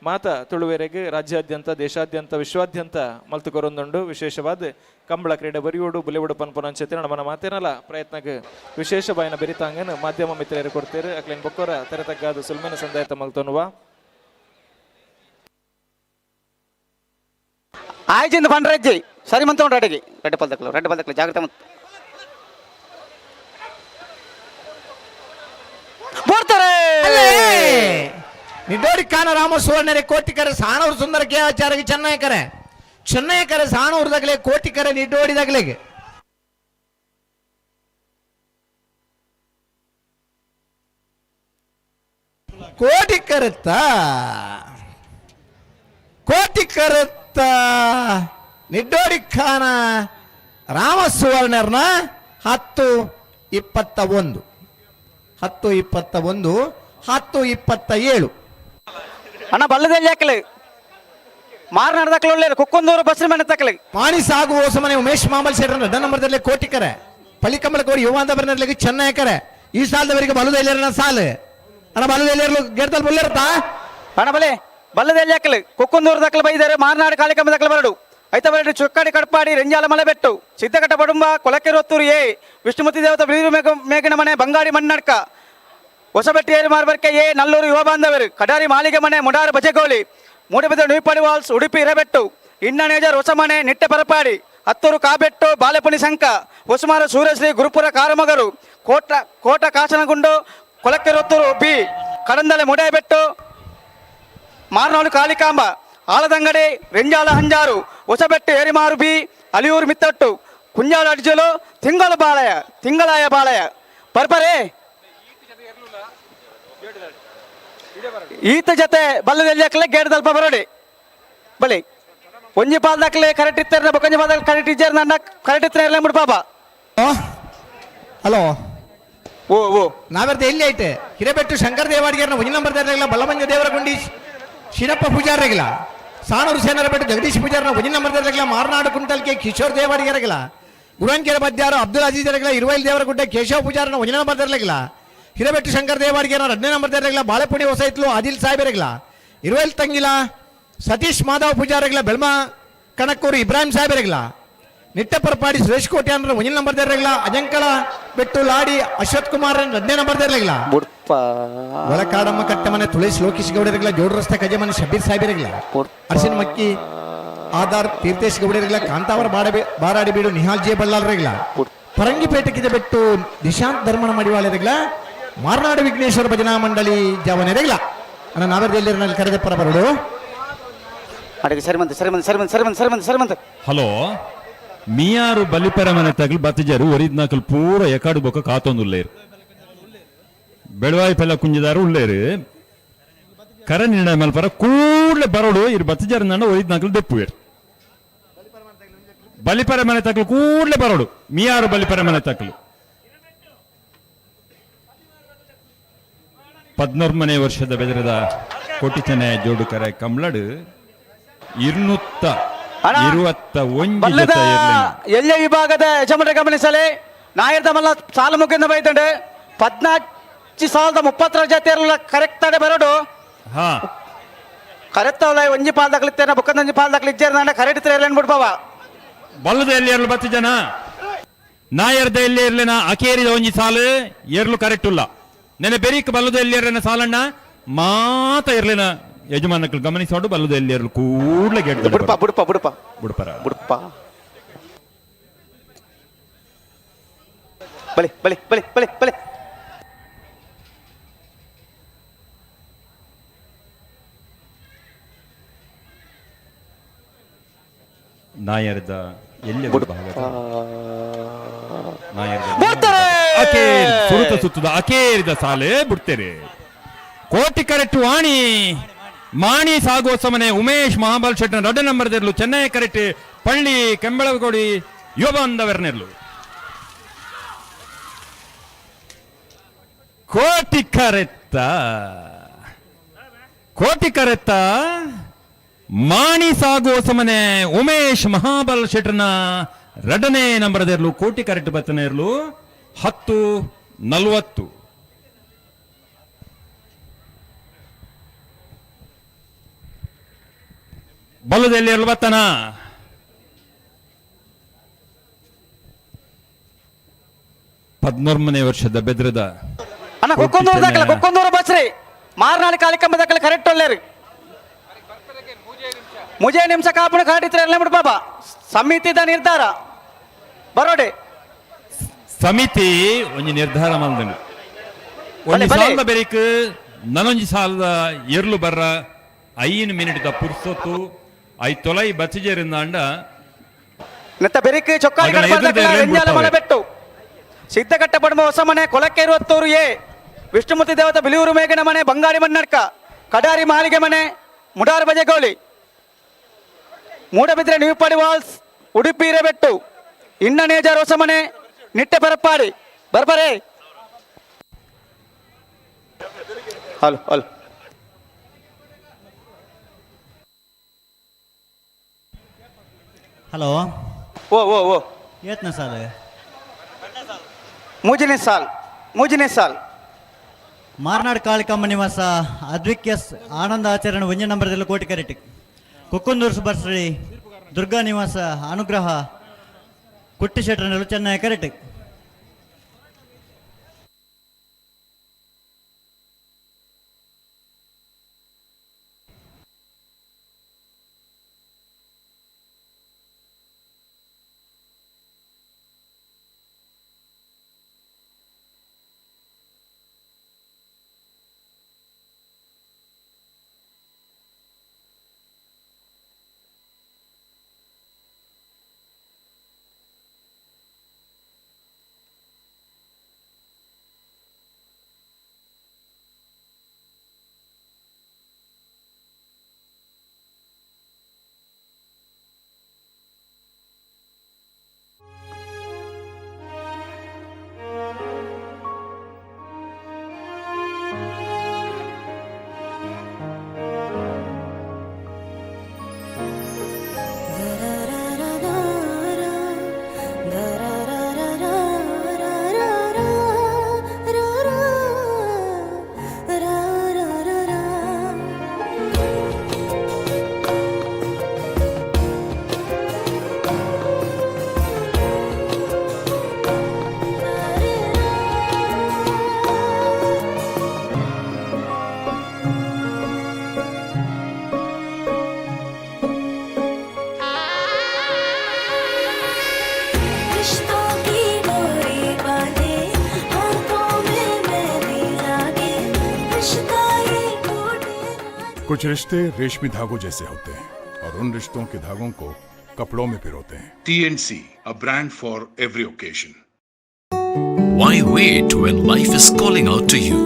ಮಾತ ತುಳುವೆರೆಗೆ ರಾಜ್ಯಾದ್ಯಂತ ದೇಶಾದ್ಯಂತ ವಿಶ್ವಾದ್ಯಂತ ಮಲ್ತು ಕೊರೊಂದುಂಡು ವಿಶೇಷವಾದ ಕಂಬಳ ಕ್ರೀಡೆ ಬರಿಯೋಡು ಬುಲೆವುಡು ಪನ್ಪುನಂಚಿತ್ತಿನ ನಮ್ಮನ ಮಾತೇನಲ್ಲ ಪ್ರಯತ್ನಕ್ಕೆ ವಿಶೇಷ ಬಾಯಿನ ಬೆರಿತಾಂಗನ ಮಾಧ್ಯಮ ಮಿತ್ರರು ಕೊಡ್ತೇರು ಅಕ್ಲೇನ್ ಬೊಕ್ಕೋರ ತೆರೆತಗ್ಗಾದ ಸುಲ್ಮೇನ ಸಂದಾಯತ ಮಲ್ತೋನುವ ಆಯ್ಜಿಂದ ಪಂಡ್ರಜ್ಜಿ ಸರಿ ಮಂತ ಉಂಟು ಅಡಿಗೆ ರೆಡ್ಡ ಪಲ್ದಕ್ಲು ಜಾಗ್ರತೆ ಮಂತ್ ಬರ್ತಾರೆ ನಿಡೋಡಿ ಕಾನ ರಾಮ ಸುವರ್ಣರೆ ಕೋಟಿಕರೆ ಸಾಣೂರು ಸುಂದರ ಕೆ ಆಚಾರ್ಯ ಚೆನ್ನೈಕರೆ ಸಾಣೂರದಾಗಲೇ ಕೋಟಿಕರೆ ನಿಡೋಡಿದಾಗಲೇ ಕೋಟಿಕರತ್ತ ನಿಡ್ಡೋಡಿ ಖಾನ ರಾಮ ಸುವರ್ಣರ್ನ 10-21 10-27 ಅಣ್ಣ ಬಲ್ಲದಲ್ಲಿ ಹಾಕಲಿ ಮಾರ್ನಾಡ್ದಕ್ಲೆ ಕುಕ್ಕೊಂದೂರು ಬಸ್ರಿ ಮನೆ ತಕ್ಕಲಿ ಮಾಣಿ ಸಾಗು ಹೊಸಮನೆ ಉಮೇಶ್ ಮಾಮಲ್ ಸೇಟ್ರ ರೆಡ್ಡ ನಂಬರ್ದಲ್ಲಿ ಕೋಟಿಕರೆ ಪಳ್ಳಿಕಂಬಳಕೋಡಿ ಯುವಾಂತ ಬರ್ನಲ್ಲಿ ಚೆನ್ನೈಕರೆ ಈ ಸಾಲದವರಿಗೆ ಬಲುದೈಲ್ಯರನ ಸಾಲು ಅಣ್ಣ ಬಲುದೈಲ್ಯರು ಗೆಡ್ತಲ್ಲಿ ಬುಲ್ಲಿರುತ್ತಾ ಅಣ್ಣ ಬಲೆ ಬಲ್ಲದಲ್ಲಿ ಹಾಕಲಿ ಕುಕ್ಕೊಂದೂರು ದಕ್ಕಲು ಬೈದರೆ ಮಾರ್ನಾಡು ಕಾಳಿಕಂಬ ದಕ್ಕಲು ಬರಡು ಐತ ಬರಡು ಚೊಕ್ಕಾಡಿ ಕಟ್ಪಾಡಿ ರೆಂಜಾಲ ಮಲೆ ಬೆಟ್ಟು ಸಿದ್ದಕಟ್ಟ ಪಡುಂಬ ಕೊಳಕೆರೆ ಹೊತ್ತೂರು ವಿಷ್ಣುಮೂರ್ತಿ ದೇವತ ಬಿಳಿರು ಮೇಗಿನ ಮನೆ ಬಂಗಾಡಿ ಮಣ್ಣಡ್ಕ ಹೊಸಬೆಟ್ಟಿ ಏರಿ ಮಾರ್ಬರ್ಕೆ ನಲ್ಲೂರು ಯುವ ಬಾಂಧವರು ಕಡಾರಿ ಮಾಳಿಗೆ ಮನೆ ಮುಡಾರು ಬಜೆಗೋಳಿ ಮೂಡಿಬಿದ ನುಯ್ಪಾಡಿ ವಾಲ್ಸ್ ಉಡುಪಿ ಹಿರೇಬೆಟ್ಟು ಇನ್ನಣೇಜರ್ ಹೊಸಮನೆ ನಿಟ್ಟೆ ಪರಪಾಡಿ ಹತ್ತೂರು ಕಾಬೆಟ್ಟು ಬಾಲೆಪುಣಿ ಸಂಕ ಹೊಸಮಾರ ಸೂರ್ಯಶ್ರೀ ಗುರುಪುರ ಕಾರಮಗರು ಕೋಟ ಕಾಸನಗುಂಡು ಕೊಳಕೆರೆ ಹೊತ್ತೂರು ಬಿ ಕಡಂದಲೆ ಮುಡೇಬೆಟ್ಟು ಮಾರ್ನಾಡು ಕಾಳಿಕಾಂಬ ಆಳದಂಗಡಿ ರೆಂಜಾಲ ಹಂಜಾರು ಹೊಸಬೆಟ್ಟು ಏರಿಮಾರು ಬಿ ಅಲಿಯೂರು ಮಿತ್ತಟ್ಟು ಕುಂಜಾಳ ಅಡ್ಜಲು ತಿಂಗಳಾಯ ಬಾಳಯ ಪರ್ಪರೆ ಈತ ಜೊತೆ ಬಲ್ಲದಲ್ಲಿ ಹಾಕಲೆ ಗೇಟ್ ದಲ್ಪ ಬರೋಡಿ ಬಳಿ ಒಂಜಿ ಪಾಲ್ದಾಕ್ಲೆ ಕರೆಕ್ಟ್ ಇತ್ತರ ಬೊಕೊಂಜಿ ಪಾಲ್ದಾಕ್ ಕರೆಕ್ಟ್ ಇಜ್ಜರ್ ನನ್ನ ಕರೆಕ್ಟ್ ಇತ್ತರ ಎಲ್ಲ ಮುಡ್ ಪಾಪ ಹಲೋ ಓ ನಾವೆರ್ದ ಎಲ್ಲಿ ಐತೆ ಹಿರೇಬೆಟ್ಟು ಶಂಕರ ದೇವಾಡಿಗೆರ್ನ ಒಂಜಿ ನಂಬರ್ ದೇವರಿಲ್ಲ ಬಲ್ಲಮಂಜ ದೇವರ ಗುಂಡಿ ಶಿರಪ್ಪ ಪೂಜಾರಿಗಿಲ್ಲ ಸಾಣೂರು ಸೇನರ ಬೆಟ್ಟು ಜಗದೀಶ್ ಪೂಜಾರನ ಒಂಜಿ ನಂಬರ್ ದೇವರಿಲ್ಲ ಮಾರ್ನಾಡು ಕುಂಟಲ್ಕೆ ಕಿಶೋರ್ ದೇವಾಡಿಗೆರಗಿಲ್ಲ ಗುರುವನ್ಕೆರೆ ಬದ್ಯಾರು ಅಬ್ದುಲ್ ಅಜೀಜ್ ಇರಗಿಲ್ಲ ಇರುವೈಲ್ ದೇವರ ಗುಡ್ಡೆ ಕೇಶವ ಪೂಜಾರನ ಒಂಜಿ ನಂಬರ್ ದೇವರಿಲ್ಲ ಹಿರೇಬೆಟ್ಟು ಶಂಕರ ದೇವಾಡಿಗೆರ 2ನೇ ನಂಬರ್ ದೇವರಿಲ್ಲ ಬಾಳೆಪುಣಿ ಹೊಸ ಇತ್ಲು ಆದಿಲ್ ಸಾಹೇಬರಿಗಿಲ್ಲ ಇರುವೈಲ್ ತಂಗಿಲ್ಲ ಸತೀಶ್ ಮಾಧವ್ ಪೂಜಾರಿಗಿಲ್ಲ ಬೆಳ್ಮ ಕಣಕ್ಕೂರು ಇಬ್ರಾಹಿಂ ಸಾಹೇಬರಿಗಿಲ್ಲ ನಿಟ್ಟಪರಪಾಡಿ ಸುರೇಶ್ ಕೋಟೆ ಅಂದ್ರೆ 1 ನಂಬರ್ ದೇವರಿಲ್ಲ ಅಜಂಕಳ ಬೆಟ್ಟು ಲಾಡಿ ಅಶ್ವಥ್ ಕುಮಾರ್ 2ನೇ ನಂಬರ್ ದೇವರಿಲ್ಲ ಒಳಕಾಡಮ್ಮ ಕಟ್ಟಮನೆ ತುಳಸಿ ಲೋಕೇಶ್ ಗೌಡರಿಗಿಲ್ಲ ಜೋಡು ರಸ್ತೆ ಕಜಮನೆ ಶಬೀರ್ ಸಾಹೇಬರಿಗಿಲ್ಲ ಅರ್ಶಿನ್ ಮಕ್ಕಿ ಆಧಾರ್ ತೀರ್ಥೇಶ್ ಗೌಡರಿಗಿಲ್ಲ ಕಾಂತಾವರ ಬಾರಾಡಿ ಬೀಡು ನಿಹಾಲ್ ಜೆ ಬಲ್ಲಾಳರಿಗಿಲ್ಲ ಪರಂಗಿಪೇಟೆಗಿದ ಬೆಟ್ಟು ನಿಶಾಂತ್ ಧರ್ಮಣ ಮಡಿವಾಳರಿಗಿಲ್ಲ ಮಾರ್ನಾಡು ವಿಘ್ನೇಶ್ವರ ಭಜನಾ ಮಂಡಳಿ ಜಾವನೆರಿಗಿಲ್ಲ ಅಣ್ಣ ನಾವೆರ್ದಲ್ಲಿ ಕರೆದ ಪರ ಬರಡು ಸರಿಮಂತ ಹಲೋ ಮಿಯಾರು ಬಲಿಪರ ಮನೆ ತಗಲು ಬತ್ತಿಜಾರು ಒರಿದ್ ನಾಕಲ್ ಪೂರ ಎಕಾಡು ಬೊಕ್ಕ ಕಾತೊಂದುಲ್ಲೇರು ಬೆಳವಾಯಿ ಪೆಲ್ಲ ಕುಂಜಿದಾರು ಉಳ್ಳೇರು ಕರ ನಿರ್ಣಯ ಮಲ್ಪರ ಕೂಡ್ಲೆ ಬರೋಡು ಇರು ಬತ್ತಿಜಾರು ನಂಡ ಒರಿದ್ ನಾಕಲ್ ದೆಪ್ಪುವೇರು ಬಲಿಪರ ಮನೆ ತಕಲು ಕೂಡ್ಲೆ ಬರೋಡು ಮಿಯಾರು ಬಲಿಪರ ಮನೆ ತಕಲು 14 ಮನೆ ವರ್ಷದ ಬೆದರದ ಕೋಟಿಚನೆ ಜೋಡು ಕರೆ ಕಂಬ್ಲಡ್ 221 ಎಲ್ಲ ವಿಭಾಗದ ಯಜಮಾನ ಗಮನಿಸಲಿ ನಾಯರ್ದ ಮಲ್ಲ ಸಾಲು ಮುಗಿದ ಬೈದಂಡೆ 14,030 ಜೊತೆ ಕರೆಕ್ಟ್ ತಡೆ ಬರೋಡು ಕರೆಕ್ಟ್ ಅವಲ್ಲ ಒಂಜಿ ಪಾಲ್ದಾಗ್ಲಿತ್ತೇನ ಬುಕ್ಕಂದೊಂಜಿ ಪಾಲ್ದಾಗ್ಲಿಜ್ಜೇರ ಕರೆಕ್ಟ್ ಇತ್ರ ಇರ್ಲೇನ್ ಬಿಡ್ಬವ ಬಲ್ಲದ ಎಲ್ಲಿ ಇರಲು ಬತ್ತು ಜನ ನಾಯರ್ದ ಎಲ್ಲಿ ಇರ್ಲಿನ ಅಕೇರಿದ ಒಂಜಿ ಸಾಲು ಏರ್ಲು ಕರೆಕ್ಟ್ ಇಲ್ಲ ನೆನೆ ಬೆರೀಕ್ ಬಲ್ಲದ ಎಲ್ಲಿ ಇರಲಿನ ಸಾಲಣ್ಣ ಮಾತ ಇರ್ಲಿನ ಯಜಮಾನಕ್ಕೆ ಗಮನಿಸೋಡು ಬಲ್ಲದ ಎಲ್ಲಿ ಇರಲು ಕೂಡ್ಲೆ ಗೆಡ್ ಬುಡಪರ ಬಲಿ ನಾಯರ್ದ ಎಲ್ಲಿ ಸುತ್ತದ ಅಕೇರಿದ ಸಾಲೆ ಬಿಡ್ತೇರೆ ಕೋಟಿ ಕರೆಕ್ಟ್ ಮಾಣಿ ಸಾಗೋಸಮನೆ ಉಮೇಶ್ ಮಹಾಬಲ್ ಶೆಟ್ಟ 2ನೇ ನಂಬರ್ ದೇರ್ಲು ಚೆನ್ನೈ ಕರೆಕ್ಟ್ ಪಳ್ಳಿ ಕೆಂಬಳಗೋಡಿ ಯುವ ಬಾಂಧವರ್ನೆರ್ಲು ಕೋಟಿ ಕರೆತ್ತ ಮಾಣಿ ಸಾಗು ಹೊಸಮನೆ ಉಮೇಶ್ ಮಹಾಬಲ್ ಶೆಟ್ರನ 2ನೇ ನಂಬರ್ದಿರ್ಲು ಕೋಟಿ ಕರೆಕ್ಟ್ ಬರ್ತನೆ ಇರ್ಲು 10:40. ಬಲ್ಲದಲ್ಲಿ ಇರಲು ಬತ್ತನ 13ನೇ ವರ್ಷದ ಬೆದ್ರದ ಅಣ್ಣ ಕೊಕ್ಕೊಂದೂರು ದಾಖಲೆ ಕೊಕ್ಕೊಂದೂರು ಬಸ್ರಿ ಮಾರ್ನಾಡಿ ಕಾಳಿಕಂಬ ದಾಖಲೆ ಕರೆಕ್ಟ್ ಒಳ್ಳೆರಿ ಮುಜೆ ನಿಮಿಷ ಕಾಪುಣ ಕಾಡಿತ್ರ ಎಲ್ಲ ಬಿಡು ಬಾಬಾ ಸಮಿತಿದ ನಿರ್ಧಾರ ಬರೋಡೆ ಸಮಿತಿ ಒಂಜಿ ನಿರ್ಧಾರ ಮಾಡಿದನು ಒಂದು ಸಾಲದ ಬೆರಿಕ್ ನನೊಂಜಿ ಸಾಲದ ಎರ್ಲು ಬರ್ರ 5 ಮಿನಿಟ್ ಪುರ್ಸೊತ್ತು 5 ತೊಲೈ ಬಚ್ಚಿಜೇರಿಂದ ಅಂಡ ನೆತ್ತ ಬೆರಿಕ್ ಚೊಕ್ಕಾಲಿ ಮಳೆ ಬೆಟ್ಟು ಸಿದ್ದಗಟ್ಟ ಪಡುವ ಹೊಸ ಮನೆ ಕೊಲಕ್ಕೆ 20 ಎ ವಿಷ್ಣುಮೂರ್ತಿ ದೇವತ ಬಿಲಿಯೂರು ಮೇಘನ ಮನೆ ಬಂಗಾರಿ ಮನ್ನಡ್ಕ ಕಡಾರಿ ಮಾಳಿಗೆ ಮನೆ ಮುಡಾರು ಬಜೆಗೋಳಿ ಮೂಡಬಿದ್ರೆ ನ್ಯೂ ಪಡಿ ವಾಲ್ಸ್ ಉಡುಪಿ ಹಿರೇಬೆಟ್ಟು ಇನ್ನನೇಜರ್ ಹೊಸ ಮನೆ ನಿಟ್ಟೆ ಪರಪ್ಪಾಡಿ ಬರ್ಬರೇ ಹಲೋ ಹಲೋ ಹಲೋ ಓ ಓ ಓ ಏತ್ನ ಸಾಲ ಮೂಜಿನೇ ಸಾಲ್ ಮಾರ್ನಾಡ್ ಕಾಳಿಕಮ್ಮ ನಿವಾಸ ಅದ್ವಿಕ್ಯ ಆನಂದ ಆಚರಣೆ 1 ನಂಬರ್ದಲ್ಲಿ ಕೋಟಿ ಕರೆಕ್ಟ್ ಕೊಕ್ಕೊಂದೂರು ಸುಬರ್ಶ್ರೀ ದುರ್ಗಾ ನಿವಾಸ ಅನುಗ್ರಹ ಕುಟ್ಟಿ ಶೆಟ್ರನಲ್ಲೂ ಚೆನ್ನೈ ಕರೆಕ್ಟ್. कुछ रिश्ते रेशमी धागों जैसे होते हैं और उन रिश्तों के धागों को कपड़ों में पिरोते हैं। TNC, a brand for every occasion. Why wait when life is calling out to you?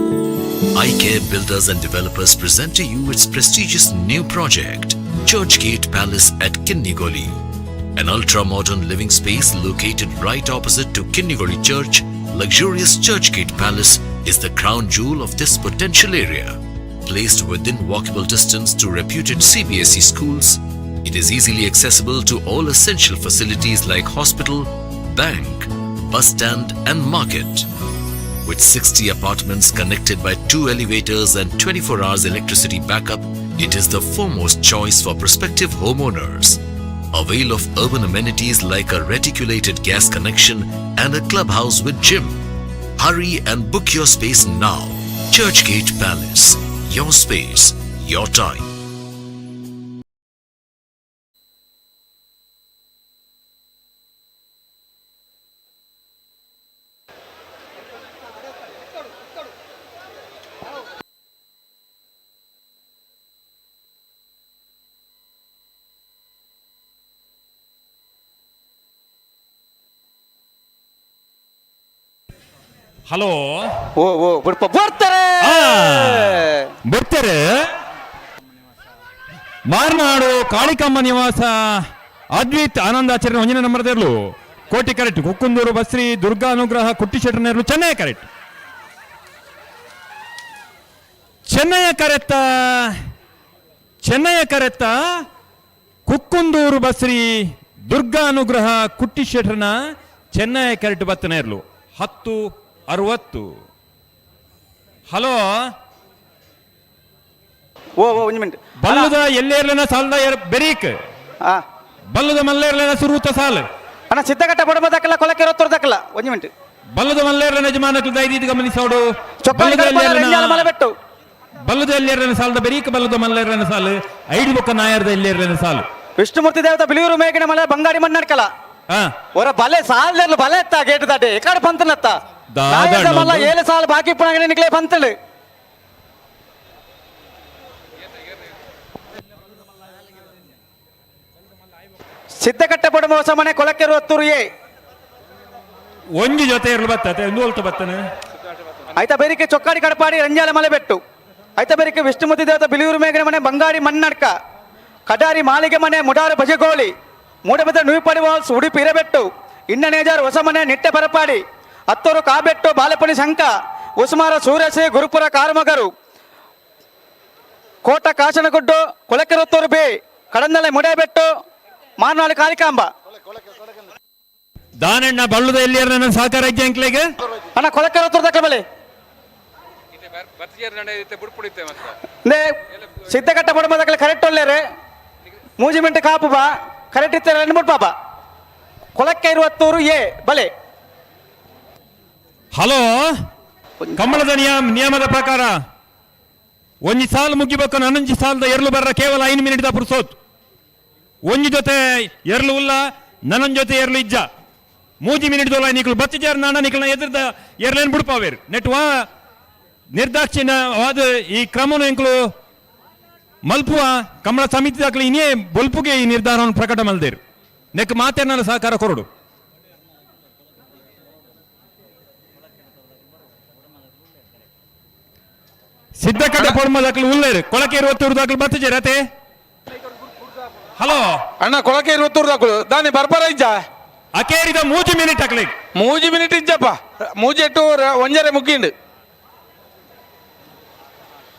iCare Builders and Developers present to you its prestigious new project, Churchgate Palace at Kinnigoli. An ultra-modern living space located right opposite to Kinnigoli Church, luxurious Churchgate Palace is the crown jewel of this potential area. Placed within walkable distance to reputed CBSE schools, it is easily accessible to all essential facilities like hospital, bank, bus stand and market. With 60 apartments connected by 2 elevators and 24 hours electricity backup, it is the foremost choice for prospective homeowners. Avail of urban amenities like a reticulated gas connection and a clubhouse with gym. Hurry and book your space now. Churchgate Palace. Your space, your time. Hello ಓ ಓ ಬರ್ತಾರೆ ಬರ್ತಾರೆ ಮಾರ್ನಾಡು ಕಾಳಿಕಮ್ಮ ನಿವಾಸ ಅದ್ವಿತ್ ಆನಂದಾಚರಣೆ 1 ನಂಬರ್ದಿರ್ಲು ಕೋಟಿ correct ಕೊಕ್ಕುಂದೂರು Basri Durga Anugraha Kutti ಶೆಟ್ರನೇರ್ಲು Chennaya correct Chennaya ಕರೆತ್ತ ಚೆನ್ನಯ ಕರೆತ್ತ ಕುಕ್ಕುಂದೂರು ಬಸ್ರಿ ದುರ್ಗಾನುಗ್ರಹ ಕುಟ್ಟಿಶೆಟ್ರನ ಚೆನ್ನಯ ಕರೆಕ್ಟ್ ಬತ್ತನೆ ಇರ್ಲು 10:60. ಹಲೋ ಓ ಒಂದು ಮಿನಿಟ್ ಬಲ್ಲದ ಎಲ್ಲೇರ್ಲನ ಸಾಲದ ಬೆರೀಕ್ ಬಲ್ಲದ ಮಲ್ಲೇರ್ಲನ ಸುರೂತ ಸಾಲು ಅಣ್ಣ ಸಿದ್ಧಘಟ್ಟ ಬಡಬದಕ್ಕಲ್ಲ ಕೊಲಕ್ಕೆ ಇರೋತ್ತರ್ದಕ್ಕಲ್ಲ ಒಂದು ಮಿನಿಟ್ ಬಲ್ಲದ ಮಲ್ಲೇರ್ಲನ ಯಜಮಾನಕ್ಕೆ ದಯವಿಟ್ಟು ಗಮನಿಸೋಡು. ಮಲೆಬೆಟ್ಟು ಬಲ್ಲದ ಎಲ್ಲೇರ್ಲನ ಸಾಲದ ಬೆರೀಕ್ ಬಲ್ಲದ ಮಲ್ಲೇರ್ಲನ ಸಾಲು 5 ಬೊಕ್ಕ ನಾಯರ್ದ ಎಲ್ಲೇರ್ಲನ ಸಾಲು ವಿಷ್ಣುಮೂರ್ತಿ ದೇವತ ಬಿಳಿಯೂರು ಮೇಗಿನ ಮಲೆ ಬಂಗಾಡಿ ಮಣ್ಣಡ್ಕಲ್ಲ ಒರ ಬಲೆ ಸಾಲ ಬಲೆ ಎತ್ತ ಗೇಟ್ ದಾಟೆ ಎಕಡೆ ಪಂತನತ್ತ ಮಲ್ಲ 7 ಸಾಲ ಬಾಕಿ ಪುಣಗನೆ ನಿಕ್ಲೆ ಪಂತಳು ಸಿದ್ಧಕಟ್ಟ ಪಡುವ ಹೊಸ ಮನೆ ಕೊಳಕ್ಕೆ 60 ಒಂಜಿ ಜೊತೆ ಇರಲು ಬತ್ತತೆ ಒಂದು ಹೊಲ್ತು ಬತ್ತನೆ ಆಯ್ತಾ ಬೇರಿಕೆ ಚೊಕ್ಕಾಡಿ ಕಡಪಾಡಿ ರಂಜಾಲ ಮಲೆ ಬೆಟ್ಟು ಆಯ್ತಾ ಬೇರಿಕೆ ವಿಷ್ಣುಮೂರ್ತಿ ದೇವತ ಬಿಳಿಯೂರು ಮೇಗಿನ ಮನೆ ಬಂಗಾಡಿ ಮಣ್ಣಡ್ಕ ಕಡಾರಿ ಮಾಳಿಗೆ ಮನೆ ಮುಡಾರು ಭಜಗೋಳಿ ಮೂಡಬೆದ ನುಯ್ಪಡಿ ವಾಲ್ಸ್ ಉಡುಪಿ ಇರಬೆಟ್ಟು ಇನ್ನನೇಜಾರು ಹೊಸ ಮನೆ ನಿಟ್ಟೆ ಬರಪಾಡಿ ಹತ್ತೂರು ಕಾಬೆಟ್ಟು ಬಾಲೆಪಣಿ ಶಂಕ ಉಸ್ಮಾರ ಸೂರ್ಯಸೆ ಗುರುಪುರ ಕಾರುಮಗರು ಕೋಟ ಕಾಶನಗುಡ್ಡು ಕೊಳಕೆ 60 ಬೇ ಕಡಂದಲೆ ಮುಡೇಬೆಟ್ಟು ಮಾರ್ನಾಳು ಕಾಳಿಕಾಂಬ ದಾನಣ್ಣ ಬಲ್ಲದ ಎಲ್ಲಿಯರ ಸಹಕಾರ ಅಂಕ್ಲೆಗೆ ಅಣ್ಣ ಕೊಳಕೆ 60 ದಕ್ಕ ಬಲೆ ಸಿದ್ಧಘಟ್ಟ ಬಡಬದಕ್ಕಲೆ ಕರೆಕ್ಟ್ ಒಳ್ಳೆರೆ ಮೂಜಿಮೆಂಟ್ ಕಾಪು ಬಾ ಕರೆಕ್ಟ್ ಇತ್ತಾರೆ 2 ಪಾಪ ಕೊಳಕ್ಕೆ 60 ಬಲೆ. ಹಲೋ ಕಮಲದ ನಿಯಮದ ಪ್ರಕಾರ ಒಂಜಿ ಸಾಲು ಮುಗಿಬೇಕು 11 ಸಾಲದ ಎರಲು ಬರ್ರ ಕೇವಲ 5 ಮಿನಿಟ್ ದ ಪುರ್ಸೋತ್ ಒಂಜಿ ಜೊತೆ ಎರಲು ಉಲ್ಲ 11 ಜೊತೆ ಎರಲು ಇಜ್ಜ 3 ಮಿನಿಟ್ ದೋಲ ನಿಕ್ಲು ಬತ್ತಿಜಾರ ನಾಣ ನಿಕ್ಲ ಎದುರ್ದ ಎರಲೇನು ಬಿಡ್ಪಾವೇರು ನೆಟ್ವಾ ನಿರ್ದಾಕ್ಷಿಣ್ಯವಾದ ಈ ಕ್ರಮನು ಎಂಕ್ಲು ಮಲ್ಪುವ ಕಮಲ ಸಮಿತಿ ದಾಖಲೆ ಇನ್ನೇ ಬೊಲ್ಪುಗೆ ಈ ನಿರ್ಧಾರವನ್ನು ಪ್ರಕಟ ಮಲ್ದೇರು ನೆಕ್ ಮಾತೇನ ಸಹಕಾರ ಕೊರಡು. ಸಿದ್ಧಕಟ್ಟ ಕೊಡ್ಮ ದಾಖಲೆ ಉಳ್ಳೇರು ಕೊಳಕೆ 60 ದಾಖಲೆ ಬತ್ತಿಜಾರ ಅತೆ. ಹಲೋ ಅಣ್ಣ ಕೊಳಕೆ 20 ದಾಖಲು ದಾನಿ ಬರ್ಬರ ಇಜ್ಜ ಅಕೇರಿದ 3 ಮಿನಿಟ್ ಹಾಕ್ಲಿ 3 ಮಿನಿಟ್ ಇಜ್ಜಪ್ಪ 3 ಎಟ್ಟು ಒಂಜರೆ ಮುಗಿಂಡು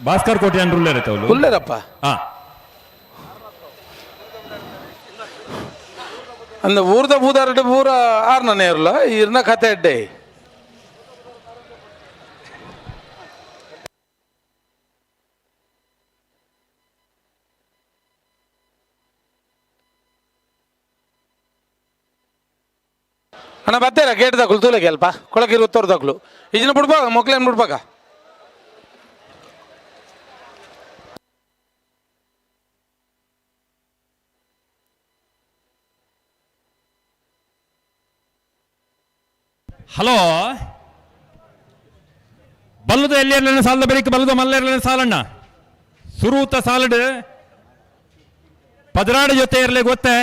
ಭಾಸ್ಕರ್ ಕೋಟೆ ಅಂದ್ರೆ ಉಳ್ಳೇರತ್ತವಳು ಉಳ್ಳೇರಪ್ಪ ಅಂದ ಊರ್ದ ಬೂದಾರಡು ಪೂರ 6 ನೇರಲ್ಲ ಇರ್ನ ಕತೆ ಅಡ್ಡೆ ಅಣ್ಣ ಬತ್ತೇರ ಗೇಟ್ ದಾಖಲು ತೂಲೆಗೆ ಅಲ್ಪ ಕೊಳಕೆ 20 ದಾಖಲು ಇದನ್ನ ಬಿಡ್ಬಾಗ ಮೊಕ್ಲೇನ್ ಬಿಡ್ಬಾಗ. ಹಲೋ ಬಲ್ಲದ ಎಲ್ಲಿಯರ್ಲನ ಸಾಲದ ಬರೀಕ್ ಬಲ್ಲದ ಮಲ್ಲೇರ್ಲನ ಸಾಲಣ್ಣ ಸುರೂತ ಸಾಲಡ್ 16 ಜೊತೆ ಇರ್ಲಿ ಗೊತ್ತೇ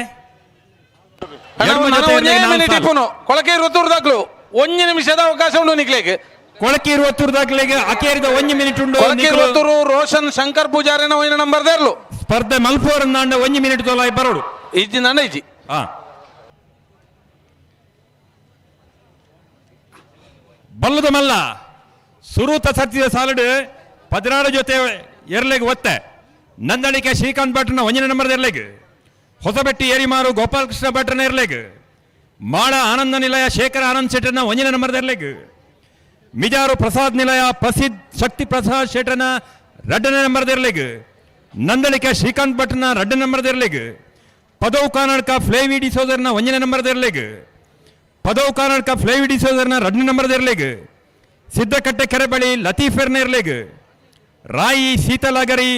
ಕೊಳಕೆ 20 ದಾಖಲು 1 ನಿಮಿಷದ ಅವಕಾಶ ಉಂಟು ನಿಕ್ಲೇಗೆ ಕೊಳಕೆ 20 ದಾಖಲೆಗೆ ಅಕೇರಿದ 1 ಮಿನಿಟ್ ಉಂಟು. ಕೊಳಕೆ 20 ರೋಷನ್ ಶಂಕರ್ ಪೂಜಾರಿನ 1 ನಂಬರ್ ದೇರ್ಲು ಸ್ಪರ್ಧೆ ಮಲ್ಪೋರ್ 1 ಮಿನಿಟ್ ತೋಲಾಯಿ ಬರೋಡು ಇಜ್ಜಿ ನನ್ನ ಇಜ್ಜಿ ಬಲ್ಲದ ಮಲ್ಲ ಸುರೂತ ಸತ್ತಿದ ಸಾಲಡ್ 16 ಜೊತೆ ಎರಲೆಗೆ ಒತ್ತೆ ನಂದಳಿಕೆ ಶ್ರೀಕಾಂತ್ ಭಟ್ರನ 1 ನಂಬರ್ ಎರಲೆಗೆ ಹೊಸಬೆಟ್ಟಿ ಏರಿಮಾರು ಗೋಪಾಲಕೃಷ್ಣ ಭಟ್ರನ ಎರಲೆಗೆ ಮಾಳ ಆನಂದ ನಿಲಯ ಶೇಖರ ಆನಂದ್ ಶೆಟ್ಟರ್ನ 1 ನಂಬರ್ ಎರಲೆಗೆ ಮಿಜಾರು ಪ್ರಸಾದ್ ನಿಲಯ ಪ್ರಸಿದ್ಧ ಶಕ್ತಿ ಪ್ರಸಾದ್ ಶೆಟ್ಟರ್ನ 2 ನಂಬರ್ ಎರಲೆಗೆ ನಂದಳಿಕೆ ಶ್ರೀಕಾಂತ್ ಭಟ್ರನ 2 ನಂಬರ್ ಎರಲೆಗೆ ಪದವು ಕಾನಡ್ಕ ಫ್ಲೇವಿ ಡಿಸೋದರ್ನ 1 ನಂಬರ್ ಎರಲೆಗೆ ಪದವು ಕಾನಡ್ಕ ಫ್ಲೇವಿ ಡಿಸೋದರ್ನ 2 ನಂಬರ್ ಎರಲೆಗೆ ಸಿದ್ಧಕಟ್ಟೆ ಕೆರೆ ಬಳಿ ಲತೀಫರ್ನ ಎರಲೆಗೆ ರಾಯಿ ಶೀತಲಗರಿ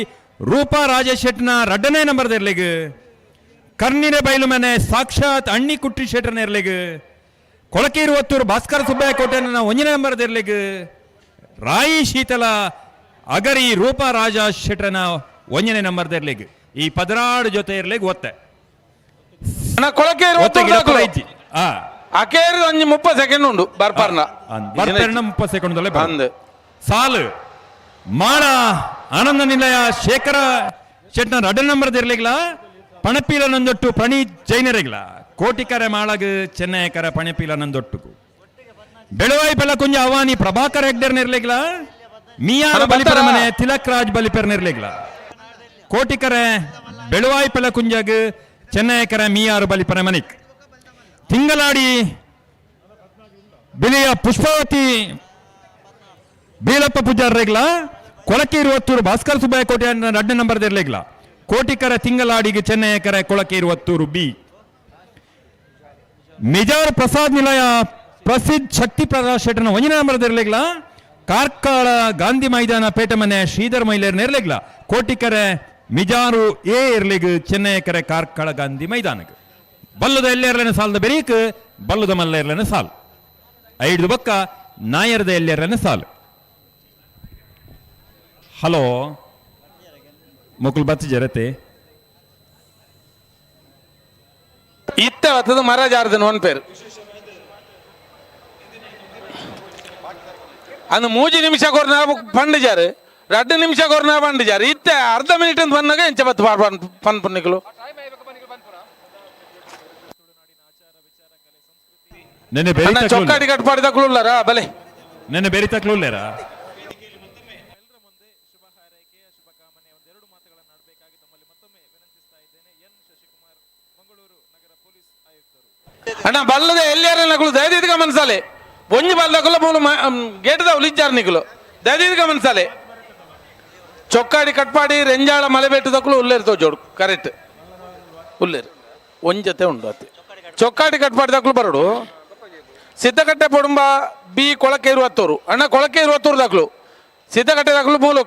ರೂಪಾ ರಾಜೇಶ್ ಶೆಟ್ನ 2 ನಂಬರ್ ಎರಲೆಗೆ ಕರ್ನಿನ ಬೈಲು ಮನೆ ಸಾಕ್ಷಾತ್ ಅಣ್ಣಿ ಕುಟ್ಟಿ ಶೆಟ್ಟರ್ನ ಎರಲೆಗೆ ಕೊಳಕೆ 20 ಭಾಸ್ಕರ ಸುಬ್ಬಯ್ಯ ಕೋಟೆನ 1 ನಂಬರ್ ಎರಲೆಗೆ ರಾಯಿ ಶೀತಲ ಅಗರಿ ರೂಪಾ ರಾಜ ಶೆಟ್ರನ 1 ನಂಬರ್ ಎರಲೆಗೆ ಈ 16 ಜೊತೆ ಇರ್ಲೆಗೆ ಒತ್ತೆ ಕೊಳಕೆ 20 ಅಕೇರಿ 30 ಸೆಕೆಂಡ್ ಉಂಡು ಬರ್ಪರ್ನ 30 ಸೆಕೆಂಡ್ ಬಂದ್ ಸಾಲು ಮಾಳ ಆನಂದ ನಿಲಯ ಶೇಖರ ಶೆಟ್ನ 2 ನಂಬರ್ ಇರ್ಲಿಲ್ಲ ಪಣಪೀಲ ನಂದೊಟ್ಟು ಪ್ರಣೀತ್ ಜೈನರಿಗ್ಲ ಕೋಟಿಕರೆ ಮಾಳಗ್ ಚೆನ್ನೈಕರ ಪಣಪೀಲ ನಂದೊಟ್ಟು ಬೆಳವಾಯಿ ಬೆಳಕುಂಜ ಅವಾನಿ ಪ್ರಭಾಕರ್ ಹೆಗ್ಡರ್ ನಿರ್ಲಿಗ್ಲ ಮಿಯಾರ ಬಲಿಪರ ಮನೆ ತಿಲಕ್ ರಾಜ್ ಬಲಿಪರ್ ನಿರ್ಲಿಗ್ಲ ಕೋಟಿಕರೆ ಬೆಳುವಾಯ್ಪಲ ಕುಂಜಗ್ ಚೆನ್ನೈಕರ ಮೀಯಾರು ಬಲಿಪರ ಮನಿಕ್ ತಿಂಗಳಾಡಿ ಬಿಳಿಯ ಪುಷ್ಪಾವತಿ ಬೀಳಪ್ಪ ಪೂಜಾರ್ ರೇಗ್ಲ ಕೊಳಕೆ ಇರುವತ್ತೂರು ಭಾಸ್ಕರ್ ಸುಬ್ಬಯ್ಯ ಕೋಟೆ ಅಡ್ಡ ನಂಬರ್ ಇರ್ಲಿಗ್ಲ ಕೋಟಿಕರ ತಿಂಗಳಾಡಿಗೆ ಚೆನ್ನೈಕರ ಕೊಳಕೆ ಇರುವತ್ತೂರು ಬಿ ಮಿಜಾರ್ ಪ್ರಸಾದ್ ನಿಲಯ ಪ್ರಸಿದ್ಧ ಶಕ್ತಿ ಪ್ರಕಾಶ್ ಶೆಟ್ಟನ ಒಂಜನೇ ನಂಬರ್ ಇರ್ಲಿಗ್ಲ ಕಾರ್ಕಳ ಗಾಂಧಿ ಮೈದಾನ ಪೇಟೆ ಮನೆ ಶ್ರೀಧರ್ ಮೈಲೇರ್ ನೆರ್ಲಿಗ್ಲ ಕೋಟಿಕರೆ ಮಿಜಾರು ಎ ಇರ್ಲಿಗ್ ಚೆನ್ನೈಕರೆ ಕಾರ್ಕಳ ಗಾಂಧಿ ಮೈದಾನಕ್ಕೆ ಬಲ್ಲದ ಎಲ್ಲೆರ್ಲನ ಸಾಲದ ಬೆರೀಕ್ ಬಲ್ಲದ ಮಲ್ಲ ಇರ್ಲನ ಸಾಲ್ ಐದು ಬಕ್ಕ ನಾಯರದ ಎಲ್ಲೆರ್ಲನ ಸಾಲ್ ಹಲೋ ಮುಕುಲ್ ಬತ್ತಿ ಜರತೆ ಇತ್ತ ವತ್ತದ ಮರ ಜಾರದನ್ ಒನ್ ಪೇರು ಅಂದ್ 3 ನಿಮಿಷ ಕೊರ್ನ ಪಂಡ್ ಜಾರು 2 ನಿಮಿಷ ಕೊರ್ನ ಪಂಡ್ ಜಾರು ಇತ್ತ ಅರ್ಧ ಮಿನಿಟ್ ಅಂತ ಬಂದಾಗ ಎಂಚ ಬತ್ತು ಪನ್ ಪುಣ್ಣಿಕಲು ಚೊಕ್ಕಾಡಿ ಕಟ್ ಪಾಡಿದಕ್ಲುಲ್ಲಾರ ಬಲೆ ನೆನ್ನೆ ಬೇರೆ ತಕ್ಲುಲ್ಲೇರ ಅಣ್ಣ ಬಲ್ಲದ ಎಲ್ಲಾರ ನಕಲು ದಯದಿದ್ ಗಮನಿಸಾಲೆ ಒಂಜಿ ಬಲ್ಲಕುಲ ಮೂಲ ಗೇಟದ ಉಲಿಚಾರ ನಿಕಲು ದಯದಿದ್ ಗಮನಿಸಾಲೆ ಚೊಕ್ಕಾಡಿ ಕಟ್ಪಾಡಿ ರೆಂಜಾಳ ಮಲೆಬೆಟ್ಟದಕ್ಕೂ ಉಲ್ಲೇರ್ತವ ಜೋಡು ಕರೆಕ್ಟ್ ಉಲ್ಲೇರು ಒಂಜತೆ ಉಂಡು ಅತ್ತೆ ಚೊಕ್ಕಾಡಿ ಕಟ್ಪಾಡಿದಕ್ಕೂ ಬರಡು ಸಿದ್ದಕಟ್ಟೆ ಪೊಡುಂಬ ಬಿ ಕೊಳಕೆ ಇರುವತ್ತೂರು ಅಣ್ಣ ಕೊಳಕೆ ಇರುವತ್ತೂರು ದಾಖಲು ಸಿದ್ದಕಟ್ಟೆ ದಾಖಲು ಮೂಲ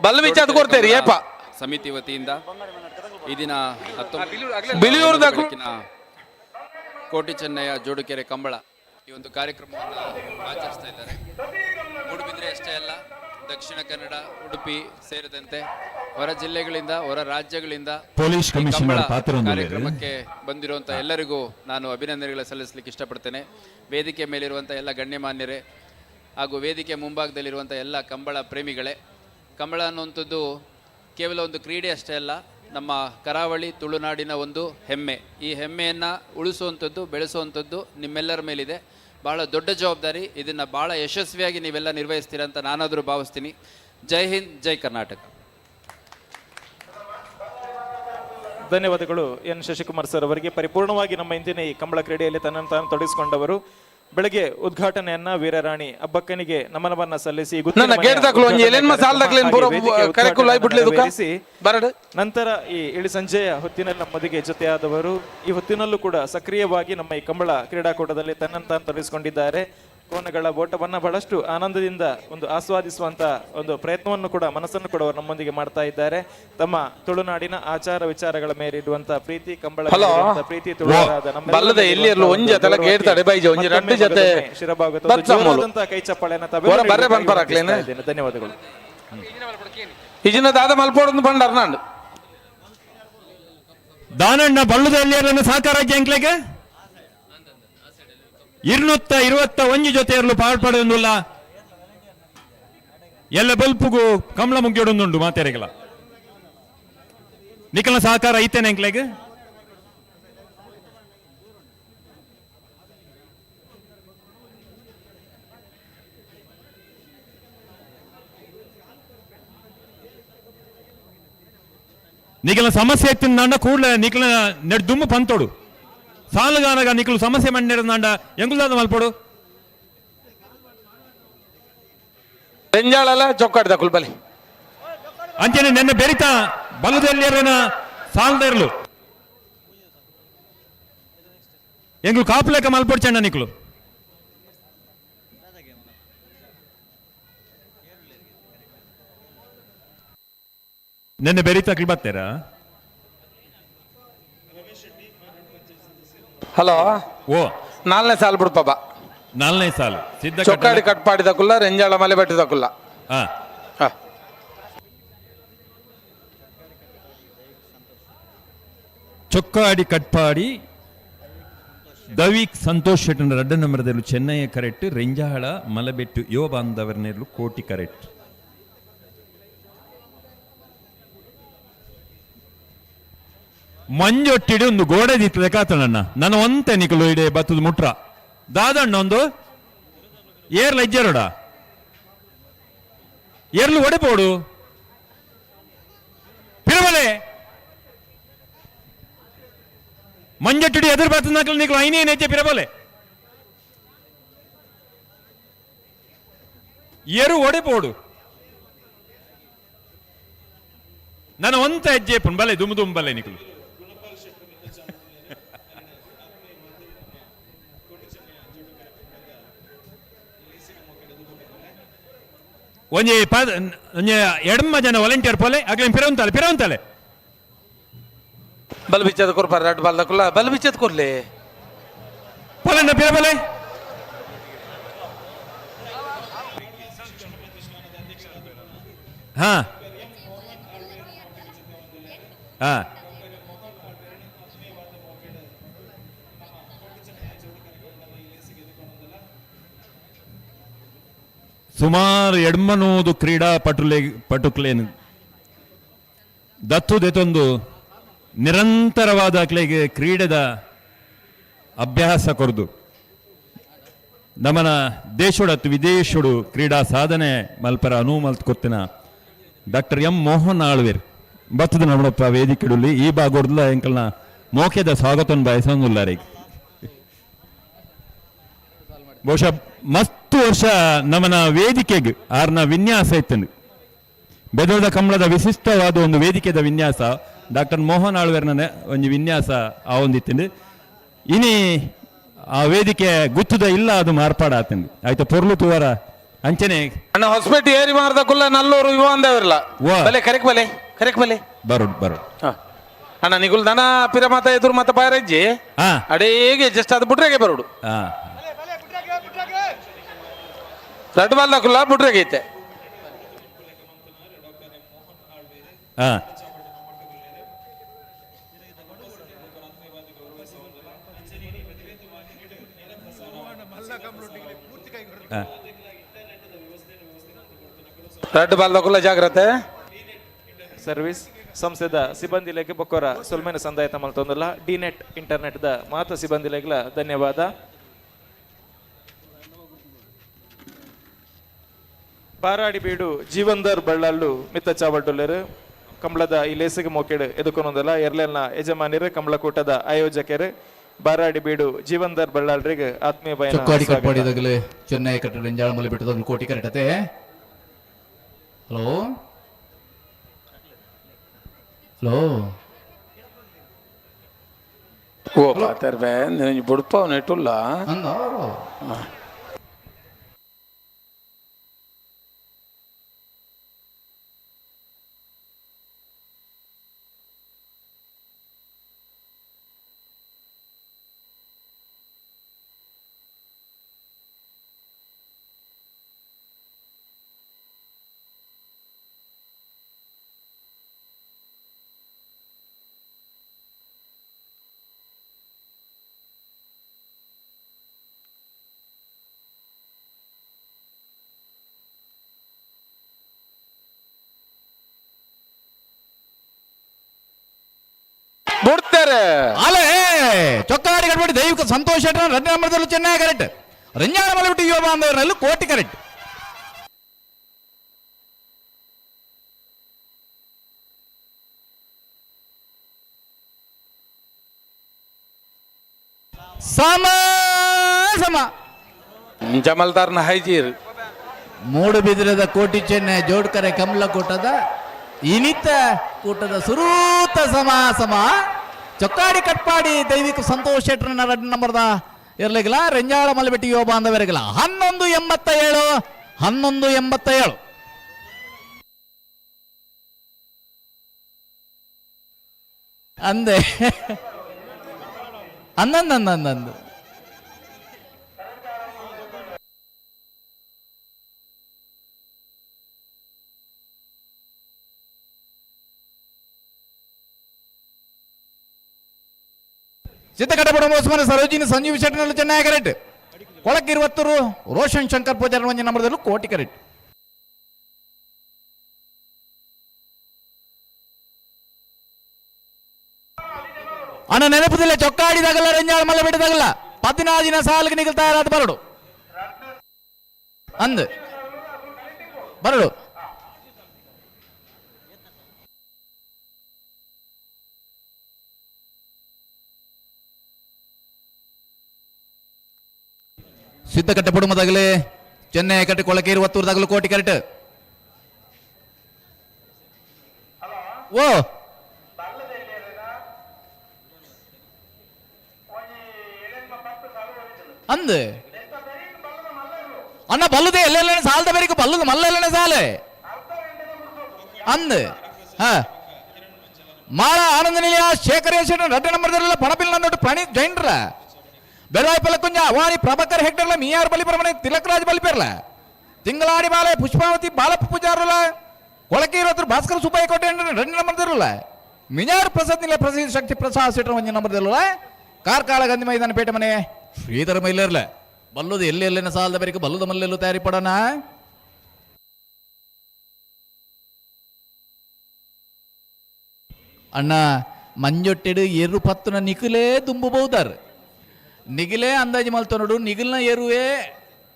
ಬಲ್ಲ ವಿಚಾರ ಕೊಡ್ತೇರಿ ಏಪ ಸಮಿತಿ ವತಿಯಿಂದ ಈ ದಿನ ಬಿಳಿಯೂರು ದಾಖಲು ಕೋಟಿ ಚೆನ್ನಯ್ಯ ಜೋಡುಕೆರೆ ಕಂಬಳ ಈ ಒಂದು ಕಾರ್ಯಕ್ರಮವನ್ನು ಆಚರಿಸ್ತಾ ಇದ್ದಾರೆ. ಮೂಡುಬಿದ್ರೆ ಅಷ್ಟೇ ಅಲ್ಲ, ದಕ್ಷಿಣ ಕನ್ನಡ, ಉಡುಪಿ ಸೇರಿದಂತೆ ಹೊರ ಜಿಲ್ಲೆಗಳಿಂದ, ಹೊರ ರಾಜ್ಯಗಳಿಂದ ಪೊಲೀಸ್ ಕಮಿಷನರ್ ಕಾರ್ಯಕ್ರಮಕ್ಕೆ ಬಂದಿರುವಂತಹ ಎಲ್ಲರಿಗೂ ನಾನು ಅಭಿನಂದನೆಗಳು ಸಲ್ಲಿಸಲಿಕ್ಕೆ ಇಷ್ಟಪಡ್ತೇನೆ. ವೇದಿಕೆ ಮೇಲಿರುವಂಥ ಎಲ್ಲ ಗಣ್ಯಮಾನ್ಯರೇ ಹಾಗೂ ವೇದಿಕೆ ಮುಂಭಾಗದಲ್ಲಿರುವಂಥ ಎಲ್ಲ ಕಂಬಳ ಪ್ರೇಮಿಗಳೇ, ಕಂಬಳ ಅನ್ನುವಂಥದ್ದು ಕೇವಲ ಒಂದು ಕ್ರೀಡೆ ಅಷ್ಟೇ ಅಲ್ಲ, ನಮ್ಮ ಕರಾವಳಿ ತುಳುನಾಡಿನ ಒಂದು ಹೆಮ್ಮೆ. ಈ ಹೆಮ್ಮೆಯನ್ನು ಉಳಿಸುವಂಥದ್ದು, ಬೆಳೆಸುವಂಥದ್ದು ನಿಮ್ಮೆಲ್ಲರ ಮೇಲಿದೆ. ಭಾಳ ದೊಡ್ಡ ಜವಾಬ್ದಾರಿ. ಇದನ್ನು ಭಾಳ ಯಶಸ್ವಿಯಾಗಿ ನೀವೆಲ್ಲ ನಿರ್ವಹಿಸ್ತೀರ ಅಂತ ನಾನಾದರೂ ಭಾವಿಸ್ತೀನಿ. ಜೈ ಹಿಂದ್, ಜೈ ಕರ್ನಾಟಕ. ಧನ್ಯವಾದಗಳು ಎನ್ ಶಶಿಕುಮಾರ್ ಸರ್ ಅವರಿಗೆ. ಪರಿಪೂರ್ಣವಾಗಿ ನಮ್ಮ ಇಂದಿನ ಈ ಕಂಬಳ ಕ್ರೀಡೆಯಲ್ಲಿ ತನ್ನನ್ನು ತಾನು ತೊಡಗಿಸಿಕೊಂಡವರು. ಬೆಳಗ್ಗೆ ಉದ್ಘಾಟನೆಯನ್ನ ವೀರರಾಣಿ ಅಬ್ಬಕ್ಕನಿಗೆ ನಮನವನ್ನ ಸಲ್ಲಿಸಿ ನಂತರ ಈ ಇಳಿ ಸಂಜೆಯ ಹೊತ್ತಿನಲ್ಲಿ ನಮ್ಮೊಂದಿಗೆ ಜೊತೆಯಾದವರು ಈ ಹೊತ್ತಿನಲ್ಲೂ ಕೂಡ ಸಕ್ರಿಯವಾಗಿ ನಮ್ಮ ಈ ಕಂಬಳ ಕ್ರೀಡಾಕೂಟದಲ್ಲಿ ತನ್ನನ್ನು ತಾನು ತೊಡಗಿಸಿಕೊಂಡಿದ್ದಾರೆ. ಕೋನಗಳ ಓಟವನ್ನ ಬಹಳಷ್ಟು ಆನಂದದಿಂದ ಒಂದು ಆಸ್ವಾದಿಸುವಂತ ಒಂದು ಪ್ರಯತ್ನವನ್ನು ಕೂಡ, ಮನಸ್ಸನ್ನು ಕೂಡ ಅವರು ನಮ್ಮೊಂದಿಗೆ ಮಾಡ್ತಾ ಇದ್ದಾರೆ. ತಮ್ಮ ತುಳುನಾಡಿನ ಆಚಾರ ವಿಚಾರಗಳ ಮೇಲೆ ಇಡುವಂತ ಪ್ರೀತಿ, ಕಂಬಳ ಪ್ರೀತಿ, ತುಳುನಾಡ ಶಿರಭಾಗದಂತ ಕೈ ಚಪ್ಪಾಳೆನ ಧನ್ಯವಾದಗಳು. ದಾನಣ್ಣ ಬಲ್ಲುದಲ್ಲಿ ಸಹಕಾರ ಜಂಕ್ಲೆಗೆ 221 ಜೊತೆಯಲ್ಲೂ ಪಾಡ್ಪಡೊಂದುಲ್ಲ ಎಲ್ಲ ಬಲ್ಪುಗು ಕಮಲ ಮುಗಿಯೋಡೊಂದುಂಡು ಮಾತೆರೆಗಳ ನಿಖಲ ಸಹಕಾರ ಐತೇನೆ ಎಂಕ್ಲೆಗೆ ನಿಖಲ ಸಮಸ್ಯೆ ಎತ್ತಿಂದ ಕೂಡಲೇ ನಿಖಲ ನೆಡ್ ದುಮ್ಮು ಪಂತೋಡು ಸಾಲಗಾರಗ ನಿಖಲು ಸಮಸ್ಯೆ ಮಣ್ಣಿರಂದಾಂಡ ಎಂಗುಲ್ದಾದ ಮಲ್ಪಡು ಬೆಂಜಾಳಲ್ಲ ಚೊಕ್ಕಾಡ್ದ ಕುಲ್ಬಲಿ ಅಂಚನೆ ನೆನ್ನೆ ಬೆರಿತ ಬಲದಲ್ಲಿಯರನ ಸಾಲದ ಇರಲು ಎಂಗ್ಲು ಕಾಪುಲೆಕ್ಕ ಮಲ್ಪಡ್ಚಣ್ಣ ನಿಖಲು ನೆನ್ನೆ ಬೆರಿತಕ್ಲು ಬರ್ತೀರಾ? ಹಲೋ, ಓ 4ನೇ ಸಾಲು ಬಿಡು ಪಾಪ. 4ನೇ ಸಾಲು ಸಿದ್ಧ ಚೊಕ್ಕಾಡಿ ಕಟ್ಪಾಡಿದಕ್ಕುಲ್ಲ, ರೆಂಜಾಳ ಮಲೆ ಬೆಟ್ಟದಕ್ಕುಲ್ಲ. ಚೊಕ್ಕಾಡಿ ಕಟ್ಪಾಡಿ ದವಿಕ್ ಸಂತೋಷ್ ಶೆಟ್ಟನ ರಡ್ಡ ನಂಬರದಲ್ಲೂ ಚೆನ್ನೈಯ ಕರೆಕ್ಟ್, ರೆಂಜಾಳ ಮಲಬೆಟ್ಟು ಯುವ ಬಾಂಧವರನ್ನೆರಲು ಕೋಟಿ ಕರೆಕ್ಟ್. ಮಂಜೊಟ್ಟಿಡಿ ಒಂದು ಗೋಡೆ ದಿತ್ತದ ಕಾತಣ್ಣ ನನ್ನ ಒಂತೆ ನಿಕಲು ಇಡೆ ಬತ್ತದ ಮುಟ್ರ ದಾದಣ್ಣ ಒಂದು ಏರ್ಲ ಇಜ್ಜರೋಡ ಏರ್ಲು ಒಡೆಪೋಡು ಪಿರಬಲೆ ಮಂಜಟ್ಟುಡಿ ಎದುರು ಬರ್ತನಕಲ್ ನಿಕ್ಲು ಐನೇ ನೆಚ್ಚೆ ಪಿರಬಲೆ ಎರು ಒಡೆಪೋಡು ನಾನು ಒಂತ ಹೆಜ್ಜೆ ಪುನ್ ಬಲೆ ದುಮ್ ದುಮ್ ಬಲೆ ನಿಕ್ಲು ಒಂಜಿ ಎಡಮ್ಮ ಜನ ವಾಲಂಟಿಯರ್ ಪೋಲೆ ಆಗ್ಲೇ ಪಿರವಂತಾಲೆ ಬಲ್ ಬಿಚ್ಚದ ಕೊರ್ಪಾರ ರಡ್ ಬಾಲ್ದ ಕುಲ್ಲ ಬಲ್ ಬಿಚ್ಚದ ಕೊರ್ಲೆ ಪೋಲೆಂಡ ಪಿರಬಲೆ ಹಾ ಹಾ ಸುಮಾರು ಎಡ್ಮನೂದು ಕ್ರೀಡಾ ಪಟುಕ್ಲೇನು ದತ್ತು ದೆತೊಂದು ನಿರಂತರವಾದ ಕ್ಲೆಗೆ ಕ್ರೀಡೆದ ಅಭ್ಯಾಸ ಕೊರದು ನಮನ ದೇಶೋಡತ್ತು ವಿದೇಶೋಡು ಕ್ರೀಡಾ ಸಾಧನೆ ಮಲ್ಪರ ಅನು ಮಲ್ತ್ ಕೊತ್ತಿನ ಡಾಕ್ಟರ್ ಎಂ ಮೋಹನ್ ಆಳ್ವೇರ್ ಬತ್ತದ ನಮ್ಮಪ್ಪ ವೇದಿಕೆಡುಲ್ಲಿ ಈ ಬಾಗೊಡ್ಲ ಎಂಕಲ್ನ ಮೋಕೆದ ಸ್ವಾಗತವನ್ನು ಬಯಸಂಗುಲ್ಲಾರೆ ಬಹುಶಃ ಮಸ್ತ್ ವರ್ಷ ನಮ್ಮನ ವೇದಿಕೆಗೆ ಆರ್ನ ವಿನ್ಯಾಸ ಇತ್ತಂದು ಬೆದೋದ ಕಂಬಳದ ವಿಶಿಷ್ಟವಾದ ಒಂದು ವೇದಿಕೆದ ವಿನ್ಯಾಸ ಡಾಕ್ಟರ್ ಮೋಹನ್ ಆಳ್ವೇರ್ನ ಒಂದು ವಿನ್ಯಾಸ ಆ ಒಂದಿತ್ತಂದು ಇನಿ ಆ ವೇದಿಕೆ ಗುತ್ತದ ಇಲ್ಲ ಅದು ಮಾರ್ಪಾಡಾತಂದು ಆಯ್ತು ಪೊರ್ಲು ತೂವರ ಅಂಚನೆ ಅಣ್ಣ ಹೊಸಪೇಟೆ ಏರಿ ಮಾರ್ದ ಕುಲ್ಲ ನಲ್ಲೂರು ಇವ ಅಂದವರಲ್ಲ ಬಲೆ ಕರೆಕ್ ಬಲೆ ಬರೋಡು ಅಣ್ಣ ನಿಗುಲ್ ದನ ಪಿರ ಮಾತ ಎದುರು ಮಾತ ಬಾರಜ್ಜಿ ಅಡೇಗೆ ಜಸ್ಟ್ ಅದು ಬುಟ್ರೆಗೆ ಬರೋಡು ರಡ್ ಬಾಲ್ದ ಕುಲ್ಲ ಬುಟ್ರೆಗೆ ಐತೆ ರಡ್ ಬಾಲ್ದ ಕುಲ್ಲ ಜಾಗ್ರತೆ ಸರ್ವಿಸ್ ಸಂಸ್ಥೆದ ಸಿಬ್ಬಂದಿಲೆಗೆ ಬೊಕ್ಕೊರ ಸುಲ್ಮೇನ ಸಂದಾಯ ಮಲ್ತೊಂದಲ್ಲ ಡಿನೆಟ್ ಇಂಟರ್ನೆಟ್ ದ ಮಾತ ಸಿಬ್ಬಂದಿಲೆಗ್ಲ ಧನ್ಯವಾದ. ಬಾರಾಡಿ ಬೀಡು ಜೀವಂದರ್ ಬಳ್ಳಾಳು ಮಿತ್ತ ಚಾವಡ್ಡೊಲ್ಲೆರು ಕಂಬಳದ ಈ ಲೇಸಿಗೆ ಮೋಕೆಡು ಎದುಕೊಂದಲ್ಲ ಎರ್ಲೆಲ್ನ ಯಜಮಾನಿರು ಕಂಬಳ ಕೂಟದ ಆಯೋಜಕರು ಬಾರಾಡಿ ಬೀಡು ಜೀವಂದರ್ ಬಳ್ಳಾಳ್ರಿಗೆ ಆತ್ಮೀಯ ಬಯನ ಚೆನ್ನೈ ಕಟ್ಟಡ ಎಂಜಾಳ ಬಿಟ್ಟದ ಕೋಟಿ ಕರೆಕ್ಟತೆ. ಹಲೋ ಹಲೋ ಓ ಪಾತರ್ ಬೇ ನೀನು ಬುಡ್ಪ ನೆಟ್ಟುಲ್ಲ ಬಿಡ್ತಾರೆ ಅಲೇ ಚೊಕ್ಕಾಡಿ ಕಟ್ಬಿಟ್ಟು ದೈವಿಕ ಸಂತೋಷ ರಂಜಾನದಲ್ಲೂ ಚೆನ್ನಾಗಿ ಕರೆಕ್ಟ್ ರಂಜಾನ ಮಲಬಿಟ್ಟು ಯುವ ಬಾಂಧವರಲ್ಲೂ ಕೋಟಿ ಕರೆಕ್ಟ್. ಸಮ ಸಮ ಜಮಲ್ದಾರ್ನ ಹೈಜೀರ್ ಮೂಡುಬಿದಿರದ ಕೋಟಿ ಚೆನ್ನೈ ಜೋಡ್ಕರೆ ಕಮಲ ಕೂಟದ ಇನಿತ ಕೂಟದ ಸುರೂತ ಸಮ ಚೊಕ್ಕಾಡಿ ಕಟ್ಪಾಡಿ ದೈವಿಕ ಸಂತೋಷ ಶೆಟ್ರನ ರಡ್ ನಂಬರ್ದ ಇರ್ಲಿಲ್ಲ ರೆಂಜಾಳ ಮಲಬೆಟ್ಟಿ ಯುವ ಬಾಂಧವರಿಗಿಲ್ಲ 1187 ಅಂದೆ ಅಂದಂದು ಚಿತ್ತಕಟ್ಟಪುರ ಮೋಸಮನ ಸರೋಜಿನಿ ಸಂಜೀವ್ ಶೆಟ್ಟನಲ್ಲೂ ಚೆನ್ನಾಗಿ ಕರೆಕ್ಟ್. ಕೊಳಕ್ಕೆ 20 ರೋಷನ್ ಶಂಕರ್ ಪೂಜಾರಿ ಒಂಜಿ ನಂಬರ್ದಲ್ಲೂ ಕೋಟಿ ಕರೆಕ್ಟ್. ಅಣ್ಣ ನೆನಪುದಿಲ್ಲ ಚೊಕ್ಕಾಡಿದಾಗಲ್ಲ ರೆಂಜಾಳ ಮಲ್ಲ ಬಿಟ್ಟದಾಗಲ್ಲ 14 ಸಾಲಿಗೆ ನಿಗಲ್ ತಯಾರಾದ ಬರಡು ಅಂದ್ ಬರಡು ಸಿದ್ಧಕಟ್ಟೆ ಪುಡುಮದಾಗಲೇ ಚೆನ್ನೈ ಕಟ್ಟೆ ಕೊಳಕೇರಿ ಒತ್ತೂರದಾಗಲು ಕೋಟಿ ಕರೆಕ್ಟ್. ಓ ಅಂದ್ ಅಣ್ಣ ಬಲ್ಲುದೆ ಎಲ್ಲೆಲ್ಲ ಸಾಲದ ಬೇರೆ ಬಲ್ಲುದು ಮಲ್ಲೆಲ್ಲ ಸಾಲೆ ಅಂದ್ ಮಾಳ ಆನಂದ ನಿಲಯ ಶೇಖರ ರಡ್ಡ ನಂಬರ್ದಲ್ಲ ಪಣಪಿಲ್ ನಂದೊಟ್ಟು ಪ್ರಣೀತ್ ಜೈನ್ರ ಬೆಳವಾಯಿ ಪಲಕುಂಜ ಅವಾಣಿ ಪ್ರಭಾಕರ್ ಹೆಗ್ಡರ್ಲ ಮಿಯಾರ್ ಬಲಿಪರಮನೆ ತಿಲಕರಾಜ್ ಬಲಿಪೇರ್ಲ ತಿಂಗಳಾಡಿ ಬಾಲೆ ಪುಷ್ಪಾವತಿ ಬಾಲಪ್ಪ ಪೂಜಾರಲ್ಲ ಕೊಳಕೇರಿ ಭಾಸ್ಕರ ಸುಬ್ಬಾಯಿ ಕೋಟೆ ರಡ್ಡ ನಂಬರ್ದಿರಲ್ಲ ಮಿಯಾರ್ ಪ್ರಸಾದ್ ನಿಲಯ ಪ್ರಸಿದ್ಧ ಶಕ್ತಿ ಪ್ರಸಾದ್ ಸೀಟರ್ ಒಂಜಿ ನಂಬರ್ದಿರಲ್ಲ ಕಾರ್ಕಾಳ ಗಾಂಧಿ ಮೈದಾನ ಪೇಟೆ ಮನೆ ಶ್ರೀಧರ ಮೈಲೇರ್ಲ ಬಲ್ಲುದು ಎಲ್ಲೆಲ್ಲೇನ ಸಾಲದ ಬೇರೆ ಬಲ್ಲುದ ಮಲ್ಲೆಲ್ಲೂ ತಯಾರಿ ಪಡೋಣ. ಅಣ್ಣ ಮಂಜೊಟ್ಟೆಡು ಎರು ಪತ್ತುನ ನಿಖಿಲೇ ತುಂಬಬಹುದಾರ್ ನಿಗಿಲೇ ಅಂದಾಜು ಮಲ್ತ ನೋಡು ನಿಗಿಲ್ನ ಎರುವೆ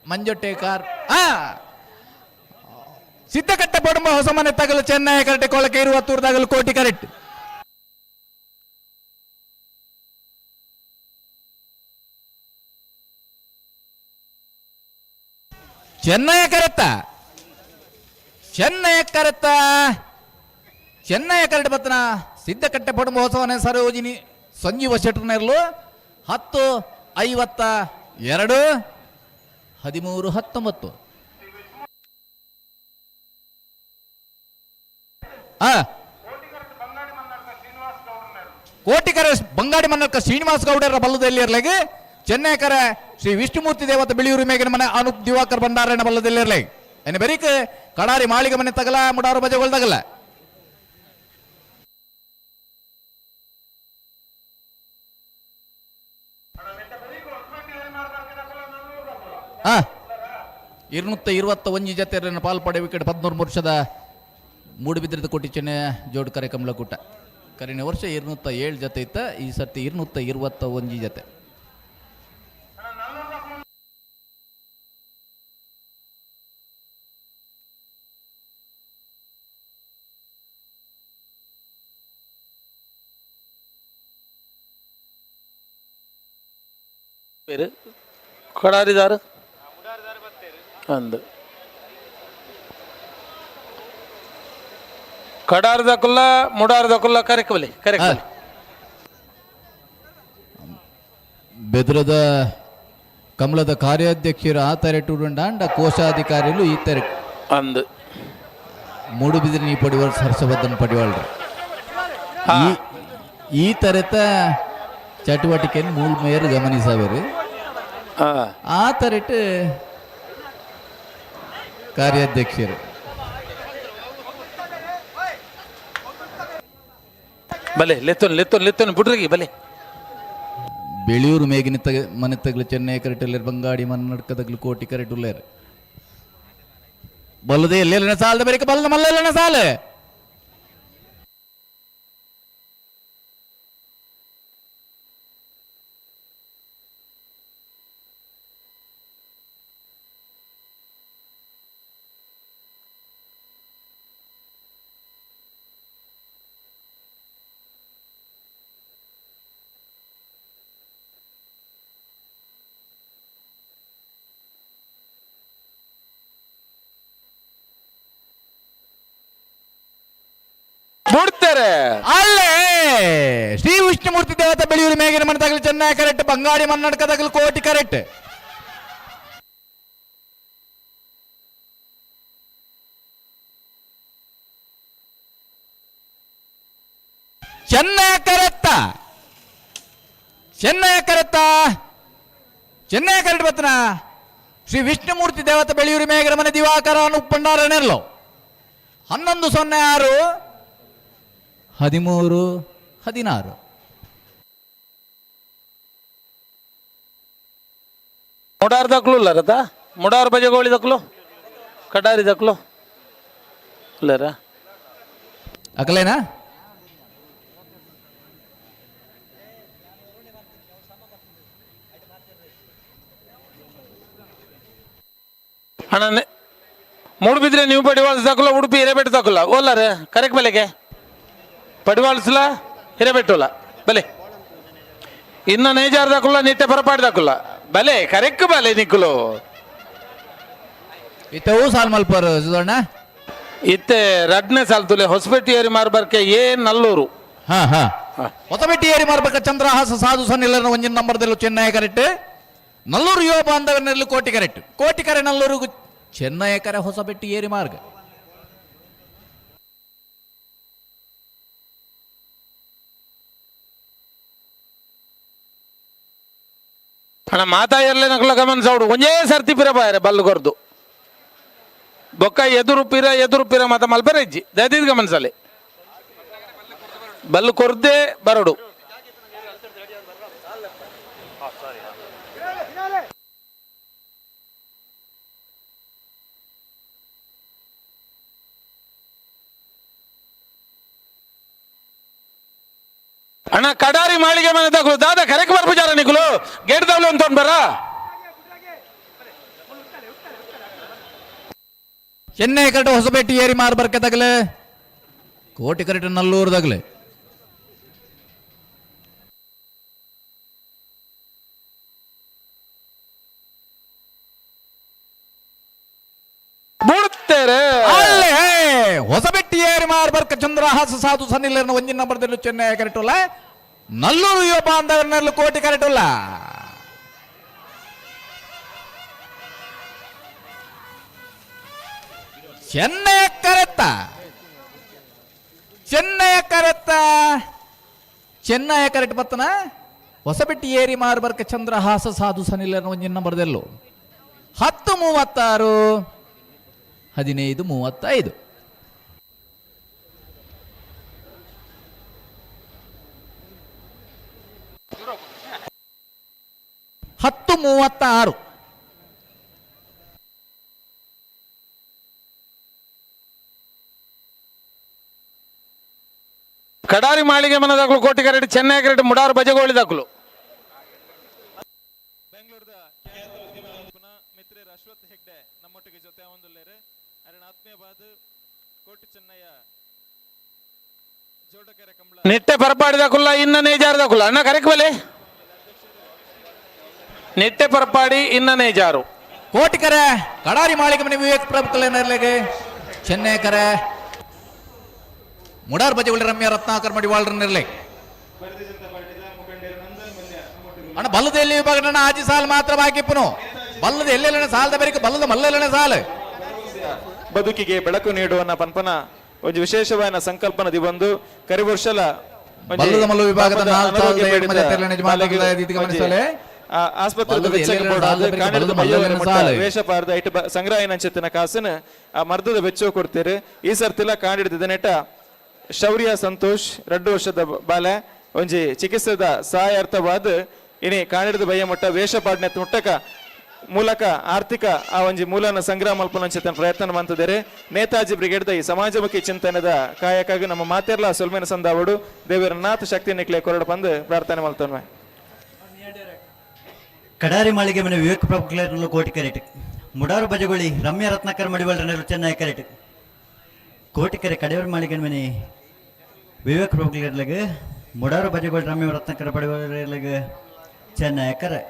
ಮಂಜೊಟ್ಟೆ ಕಾರ್ ಸಿದ್ಧಕಟ್ಟೆ ಪಡುಂಬ ಹೊಸ ಮನೆ ತಗಲು ಚೆನ್ನೈ ಕರೆಕ್ಟ್ ಕೊಳಕೇರಿ ಒತ್ತೂರದಾಗಲು ಕೋಟಿ ಕರೆಕ್ಟ್. ಚೆನ್ನೈ ಕರೆಕ್ಟ್ ಬತ್ತನ ಸಿದ್ಧಕಟ್ಟೆ ಪಡು ಮಹೋತ್ಸವನೇ ಸರೋಜಿನಿ ಸಂಜೀವ ಶೆಟ್ಟರ್ನೇರ್ಲು 10:52 13:19 ಕೋಟಿಕರ ಬಂಗಾಡಿ ಮನ್ನರ್ಕ ಶ್ರೀನಿವಾಸ ಗೌಡರ ಬಲ್ಲದಲ್ಲಿ ಇರ್ಲಾಗಿ ಚೆನ್ನೈಕರ ಶ್ರೀ ವಿಷ್ಣುಮೂರ್ತಿ ದೇವತ ಬಿಳಿಯೂರು ಮೇಗಿನ ಮನೆ ಅನೂಪ್ ದಿವಾಕರ್ ಭಂಡಾರನ ಬಲ್ಲದಲ್ಲಿ ಇರ್ಲಾಗಿ ಎನ್ನ ಬೆರೀಕ್ ಕಡಾರಿ ಮಾಳಿಗೆ ಮನೆ ತಗಲ ಮುಡಾರು ಬಜೆಗೊಳ್ದಾಗಲ್ಲ ಆ 221 ಜತೆ ಪಾಲ್ಪಡೆ ವಿಕೆಟ್ 13 ವರ್ಷದ ಮೂಡುಬಿದ್ರದ ಕೋಟಿ ಚೆನ್ನೈ ಜೋಡ್ ಕರೆ ಕಮಲಕೂಟ ಕರಿನ ವರ್ಷ 207 ಜತೆ ಇತ್ತ ಈ ಸರ್ತಿ 221 ಜತೆ. ಕಡಾರಿದಾರ ಅಂದು ಕಡಾರದಕ್ಕಲ್ಲ ಮುಡಾರದಕ್ಕಲ್ಲ ಕರೆಕ್ಬಲಿ ಕರೆಕ್ಟ್ ಬೆದ್ರದ ಕಮಲದ ಕಾರ್ಯಾಧ್ಯಕ್ಷರು ಆ ತರ ಟೂರ್ನಮೆಂಟ್ ಅಂಡ ಕೋಶಾಧಿಕಾರಿಗಳು ಈ ತರ ಅಂದು ಮೂಡುಬಿದಿರಿ ನೀ ಪಡಿವಾಳ್ ಹರ್ಷವರ್ಧನ್ ಪಡಿವಾಳ್ರು ಈ ತರತ ಚಟುವಟಿಕೆಯನ್ನು ಮೂಲ ಮೇಯರ್ ಗಮನಿಸಬೇರು ಆ ತರಟ್ ಕಾರ್ಯಾಧ್ಯಕ್ಷರು ಬಲೆ ಲೆತ್ತೊನ್ ಬಿಡ್ರಿಗೆ ಬಲೆ ಬೆಳಿಯೂರು ಮೇಗಿನ ಮನೆ ತಗಲು ಚೆನ್ನೈ ಕರೆಕ್ಟ್ ಬಂಗಾಡಿ ಮನ್ನಡ್ಕದಗ್ಲು ಕೋಟಿ ಕರೆಕ್ಟ್ ಉಳ್ಳೇರು ಬಲ್ಲದೆ ಎಲ್ಲೆಲ್ಲ ಸಾಲದ ಬೇರೆ ಬಲ್ಲದ ಮಲ್ಲೆಲ್ಲ ಸಾಲ ಬಿಡ್ತಾರೆ ಅಲ್ಲೇ ಶ್ರೀ ವಿಷ್ಣುಮೂರ್ತಿ ದೇವತ ಬೆಳೆಯೂರು ಮೇಗಿನ ಮನೆ ತಗಲು ಚೆನ್ನೈ ಕರೆಕ್ಟ್ ಬಂಗಾಡಿ ಮನ್ನಡ್ಕದಗಲು ಕೋಟಿ ಕರೆಕ್ಟ್. ಚೆನ್ನೈ ಕರೆಕ್ಟ್ ಬತ್ತನ ಶ್ರೀ ವಿಷ್ಣುಮೂರ್ತಿ ದೇವತ ಬೆಳೆಯೂರು ಮೇಗಿನ ಮನೆ ದಿವಾಕರ ಅನೂಪ್ ಭಂಡಾರನೆರ್ಲು 11:06 13:16 ಮುಡಾರ್ ದಕ್ಲು ಇಲ್ಲರದ ಮುಡಾರ್ ಬಜೆಗೋಳಿ ದಕ್ಲು ಕಡಾರಿ ದಕ್ಲು ಇಲ್ಲರ ಅಕಲೇನಾ ಅಣ್ಣ ಮೂಡುಬಿದ್ರೆ ನೀವು ಪಡಿವಾಳ್ಸ್ ದಕ್ಕಲ್ಲ ಉಡುಪಿ ಹಿರೇಬೆಟ್ಟು ದಕ್ಕಲ್ಲ ಓಲ್ಲಾರ ಕರೆಕ್ಟ್ ಬೆಲೆಗೆ ಪಡಿವಾಳ್ಸಲ ಹಿರೇಬೆಟ್ಟುಲ್ಲ ಬಲೆ ಇನ್ನ ನೇಜಾರ್ ದಕ್ಕಲ್ಲ ನಿಟ್ಟೆ ಪರಪಾಡಿ ದಕ್ಕಲ್ಲ ಬಲೆ ಕರೆಕ್ಟ್ ಬಲೆ ನಿಕ್ಕುಲು ಇತ್ತವು ಸಾಲ್ ಮಲ್ಪರ್ ಸುಧಣ್ಣ ಇತ್ತೆ ರಡ್ನೆ ಸಾಲ್ ತುಲೆ ಹೊಸಪೇಟೆ ಏರಿ ಮಾರ್ಬರ್ಕೆ ಏನ್ ನಲ್ಲೂರು ಹಾ ಹಾ ಹೊಸಬೆಟ್ಟಿ ಏರಿ ಮಾರ್ಬೇಕ ಚಂದ್ರಹಾಸ ಸಾಧು ಸನ್ನಿಲ್ಲನ ಒಂಜಿನ ನಂಬರ್ದಲ್ಲೂ ಚೆನ್ನೈ ಕರೆಕ್ಟ್ ನಲ್ಲೂರು ಯುವ ಬಾಂಧವನಲ್ಲಿ ಕೋಟಿ ಕರೆಕ್ಟ್ ಕೋಟಿ ಕರೆ ನಲ್ಲೂರು ಚೆನ್ನೈ ಕರೆ ಹೊಸಬೆಟ್ಟಿ ಏರಿ ಮಾರ್ಗ ಅಣ್ಣ ಮಾತಾ ಇರ್ಲಿ ನಕ್ಲ ಗಮನ ಸೌಡು ಒಂಜೇ ಸರ್ತಿ ಪಿರ ಬಾಯರೆ ಬಲ್ಲು ಕೊರ್ದು ಬೊಕ್ಕ ಎದುರು ಪಿರ ಮತ ಮಲ್ಪೆರ ಇಜ್ಜಿ ದಯದಿದ್ ಗಮನಿಸಲಿ ಬಲ್ಲು ಕೊರ್ದೆ ಬರಡು ಅಣ್ಣ ಕಡಾರಿ ಮಾಳಿಗೆ ಮನೆ ತಗೊಳು ದಾದ ಕರೆಕ್ಟ್ ಬರ್ಪುಜಾರ ನಿಗುಲು ಗೇಟ್ ದವ್ಲು ಅಂತ ಬರ ಚೆನ್ನೈ ಕರೆಕ್ಟ್ ಹೊಸಬೆಟ್ಟಿ ಏರಿ ಮಾರ್ಬರ್ಕೆ ತಗಲೆ ಕೋಟಿ ಕರೆಕ್ಟ್ ನಲ್ಲೂರು ತಗಲೆ ಬಿಡ್ತೇರೆ ಅಲ್ಲೇ ಹೊಸಬೆಟ್ಟಿ ಏರಿ ಮಾರ್ಬರ್ಕ ಚಂದ್ರಹಾಸ ಸಾಧು ಸನ್ನಿಲ್ಲನ ಒಂಜಿನ ನಂಬರ್ದಲ್ಲೂ ಚೆನ್ನೈ ಕರೆಕ್ಟ್ ಇಲ್ಲ ನಲ್ಲೂರು ಯುವ ಬಾಂಧವನಲ್ಲೂ ಕೋಟಿ ಕರೆಕ್ಟ್ ಇಲ್ಲ ಚೆನ್ನೈ ಕರೆತ್ತ ಚೆನ್ನೈ ಕರೆಕ್ಟ್ ಬರ್ತನ ಹೊಸಬೆಟ್ಟಿ ಏರಿ ಮಾರ್ಬರ್ಕ ಚಂದ್ರಹಾಸ ಸಾಧು ಸನ್ನಿಲ್ಲನ ಒಂಜಿನ ನಂಬರ್ದಲ್ಲೂ 10:36 15:35 10:36 ಕಡಾರಿ ಮಾಳಿಗೆ ಮನದಾಗ್ಲು ಕೋಟಿ ಕರೆಕ್ಟ್ ಚೆನ್ನೈ ಕರೆಕ್ಟ್ ಮುಡಾರು ಬಜೆಗೋಳಿ ದಾಖಲು ಮಿತ್ರ ಅಶ್ವಥ್ ಹೆಗ್ಡೆ ನಮ್ಮೊಟ್ಟಿಗೆ ಜೊತೆ ಒಂದುಲ್ಲೇರೆ ಅರಣ ಆತ್ಮೀಯವಾದ ಕೋಟಿ ಚೆನ್ನಯ್ಯ ಜೋಡಕೆರೆ ಕಂಬಳ ನಿಟ್ಟೆ ಪರಪಾಡಿದಾಕುಲ್ಲ ಇನ್ನನೇ ಜಾರದಾಕುಲ್ಲ ಅಣ್ಣ ಕರೆಕ್ಟ್ ಬಲೆ ನಿಟ್ಟೆ ಪರಪಾಡಿ ಇನ್ನನೇ ಜಾರು ಕೋಟಿ ಕರೆ ಕಡಾರಿ ಮಾಳಿಗೆ ಮನೆ ವಿವೇಕ್ ಪ್ರಭು ಕಲ್ಯಾಣರ್ಲೆಗೆ ಚೆನ್ನೈ ಕರೆ ಮುಡಾರ್ ಬಜೆಗಳ ರಮ್ಯ ರತ್ನಾಕರ್ ಮಡಿವಾಳ್ರ ನಿರ್ಲೆ ಅಣ್ಣ ಬಲ್ಲದ ಎಲ್ಲಿ ವಿಭಾಗ ಆಜಿ ಸಾಲ್ ಮಾತ್ರ ಬಾಕಿಪ್ಪನು ಬಲ್ಲದ ಎಲ್ಲೆಲ್ಲನ ಸಾಲದ ಬರಿಕ ಬಲ್ಲದ ಮಲ್ಲೆಲ್ಲನ ಸಾಲ ಬದುಕಿಗೆ ಬೆಳಕು ನೀಡುವ ಪನ್ಪನ ಒಂದು ವಿಶೇಷವಾದ ಸಂಕಲ್ಪನದಿ ಬಂದು ಕರಿವರ್ಷಲ ಬಲ್ಲದ ಮಲ್ಲು ವಿಭಾಗದ 4 ಸಾಲದ 7 ಮನೆ ತೆರಳಿನ ಯಜಮಾನರಾಗಿದ್ದ ಇದೀಗ ಗಮನಿಸಲೇ ಆಸ್ಪತ್ರೆ ವೇಷ ಪಾರ್ದ ಐಟ್ ಸಂಗ್ರಹ ಅಂಚೆತ್ತಿನ ಕಾಸನ ಆ ಮರ್ದದ ವೆಚ್ಚ ಕೊಡ್ತೀರಿ ಈ ಸರ್ತಿಲ ಕಾಣಿಡಿದ ನೆಟ ಶೌರ್ಯ ಸಂತೋಷ್ 2 ವರ್ಷದ ಬಾಲೆ ಒಂಜಿ ಚಿಕಿತ್ಸದ ಸಹಾಯಾರ್ಥವಾದ ಇನಿ ಕಾಣಿಡಿದ ಬಯ್ಯ ಮಟ್ಟ ವೇಷ ಪಾಡ್ನೆ ಮುಟ್ಟಕ ಮೂಲಕ ಆರ್ಥಿಕ ಆ ಒಂಜಿ ಮೂಲನ ಸಂಗ್ರಹ ಮಲ್ಪನಂಚಿನ ಪ್ರಯತ್ನ ಮಾಡ್ತಿದ್ದಾರೆ ನೇತಾಜಿ ಬ್ರಿಗೇಡ್ದ ಈ ಸಮಾಜಮುಖಿ ಚಿಂತನೆದ ಕಾಯಕ್ಕಾಗಿ ನಮ್ಮ ಮಾತೆರ್ಲ ಸೊಲ್ಮೇನ ಸಂದಾವಡು ದೇವರನಾಥ ಶಕ್ತಿ ನಿಕ್ಲೆ ಕೊರಡು ಬಂದು ಪ್ರಾರ್ಥನೆ ಮಾಡ್ತೇವೆ ಕಡಾರಿ ಮಾಳಿಗೆ ಮನೆ ವಿವೇಕ್ ಪ್ರಭು ಕ್ಲೇರ್ನಲ್ಲೂ ಕೋಟಿ ಕರೆಕ್ಟ್ ಮುಡಾರು ಬಜಗೊಳಿ ರಮ್ಯ ರತ್ನಾಕರ್ ಮಡಿವಾಳ್ರನಲ್ಲೂ ಚೆನ್ನೈ ಕರೆಕ್ಟ್ ಕೋಟಿ ಕರೆ ಕಡಾರಿ ಮಾಳಿಗೆ ಮನೆ ವಿವೇಕ್ ಪ್ರಭು ಕ್ಲೇರ್ಲಗೆ ಮುಡಾರು ಬಜಗೊಳಿ ರಮ್ಯ ರತ್ನಾಕರ್ ಮಡಿವಾಳ್ರನಲ್ಲಗೆ ಚೆನ್ನೈ ಕರೆ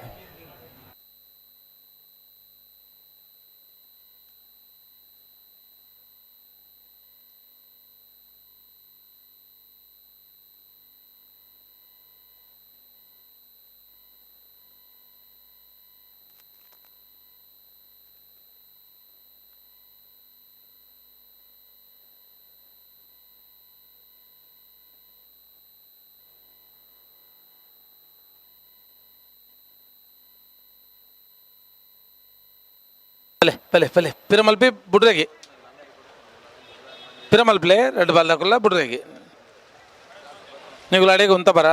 ಪಲೆ ಪಿರಮಲ್ಪಿ ಬುಡ್ರೆಗಿ ಪಿರಮಲ್ಪ್ಲೆ 2 ಬಾಲ್ ಹಾಕಲ್ಲ ಬುಡ್ರೆಗಿ ನೀವು ಅಡೆಗೆ ಉಂತ ಬರ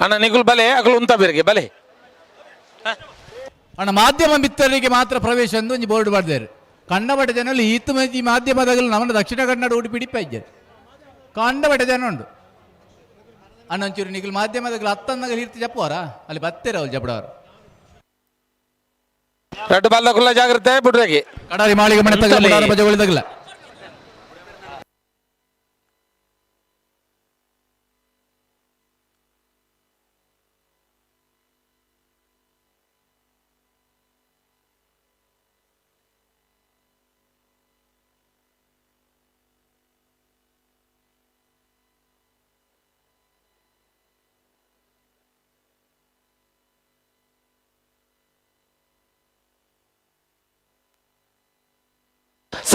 ಅಣ್ಣ ನಿಗುಲ್ ಬಲೆ ಅಕಲು ಉಂತ ಬೇರೆಗೆ ಬಲೆ ಅಣ್ಣ ಮಾಧ್ಯಮ ಮಿತ್ರರಿಗೆ ಮಾತ್ರ ಪ್ರವೇಶ ಎಂದು ಒಂಜಿ ಬೋರ್ಡ್ ಬರ್ದೇರು ಕಂಡಬಟ್ಟ ಜನ ಈತು ಈ ಮಾಧ್ಯಮದಾಗಲು ನಮ್ಮ ದಕ್ಷಿಣ ಕನ್ನಡ ಉಡುಪಿ ಹಿಡಿಪ ಇದ್ದಾರೆ ಕಂಡಬಟ್ಟ ಜನ ಉಂಟು ಅಣ್ಣ ಒಂಚೂರು ನಿಗಲ್ ಮಾಧ್ಯಮದಾಗಲು ಹತ್ತಂದಾಗ ಇರ್ತಿ ಜಪ್ಪವರ ಅಲ್ಲಿ ಬತ್ತೇರ ಅವ್ರು ಜಪ್ಪಡವರು 2 ಬಾಲ್ ಹಾಕಲ್ಲ ಜಾಗ್ರತೆ ಬುಡ್ರೆಗಿ ಕಡಾರಿ ಮಾಳಿಗೆ ಮನೆ ತಗಲ ಬಜಗೊಳಿದಾಗಲ್ಲ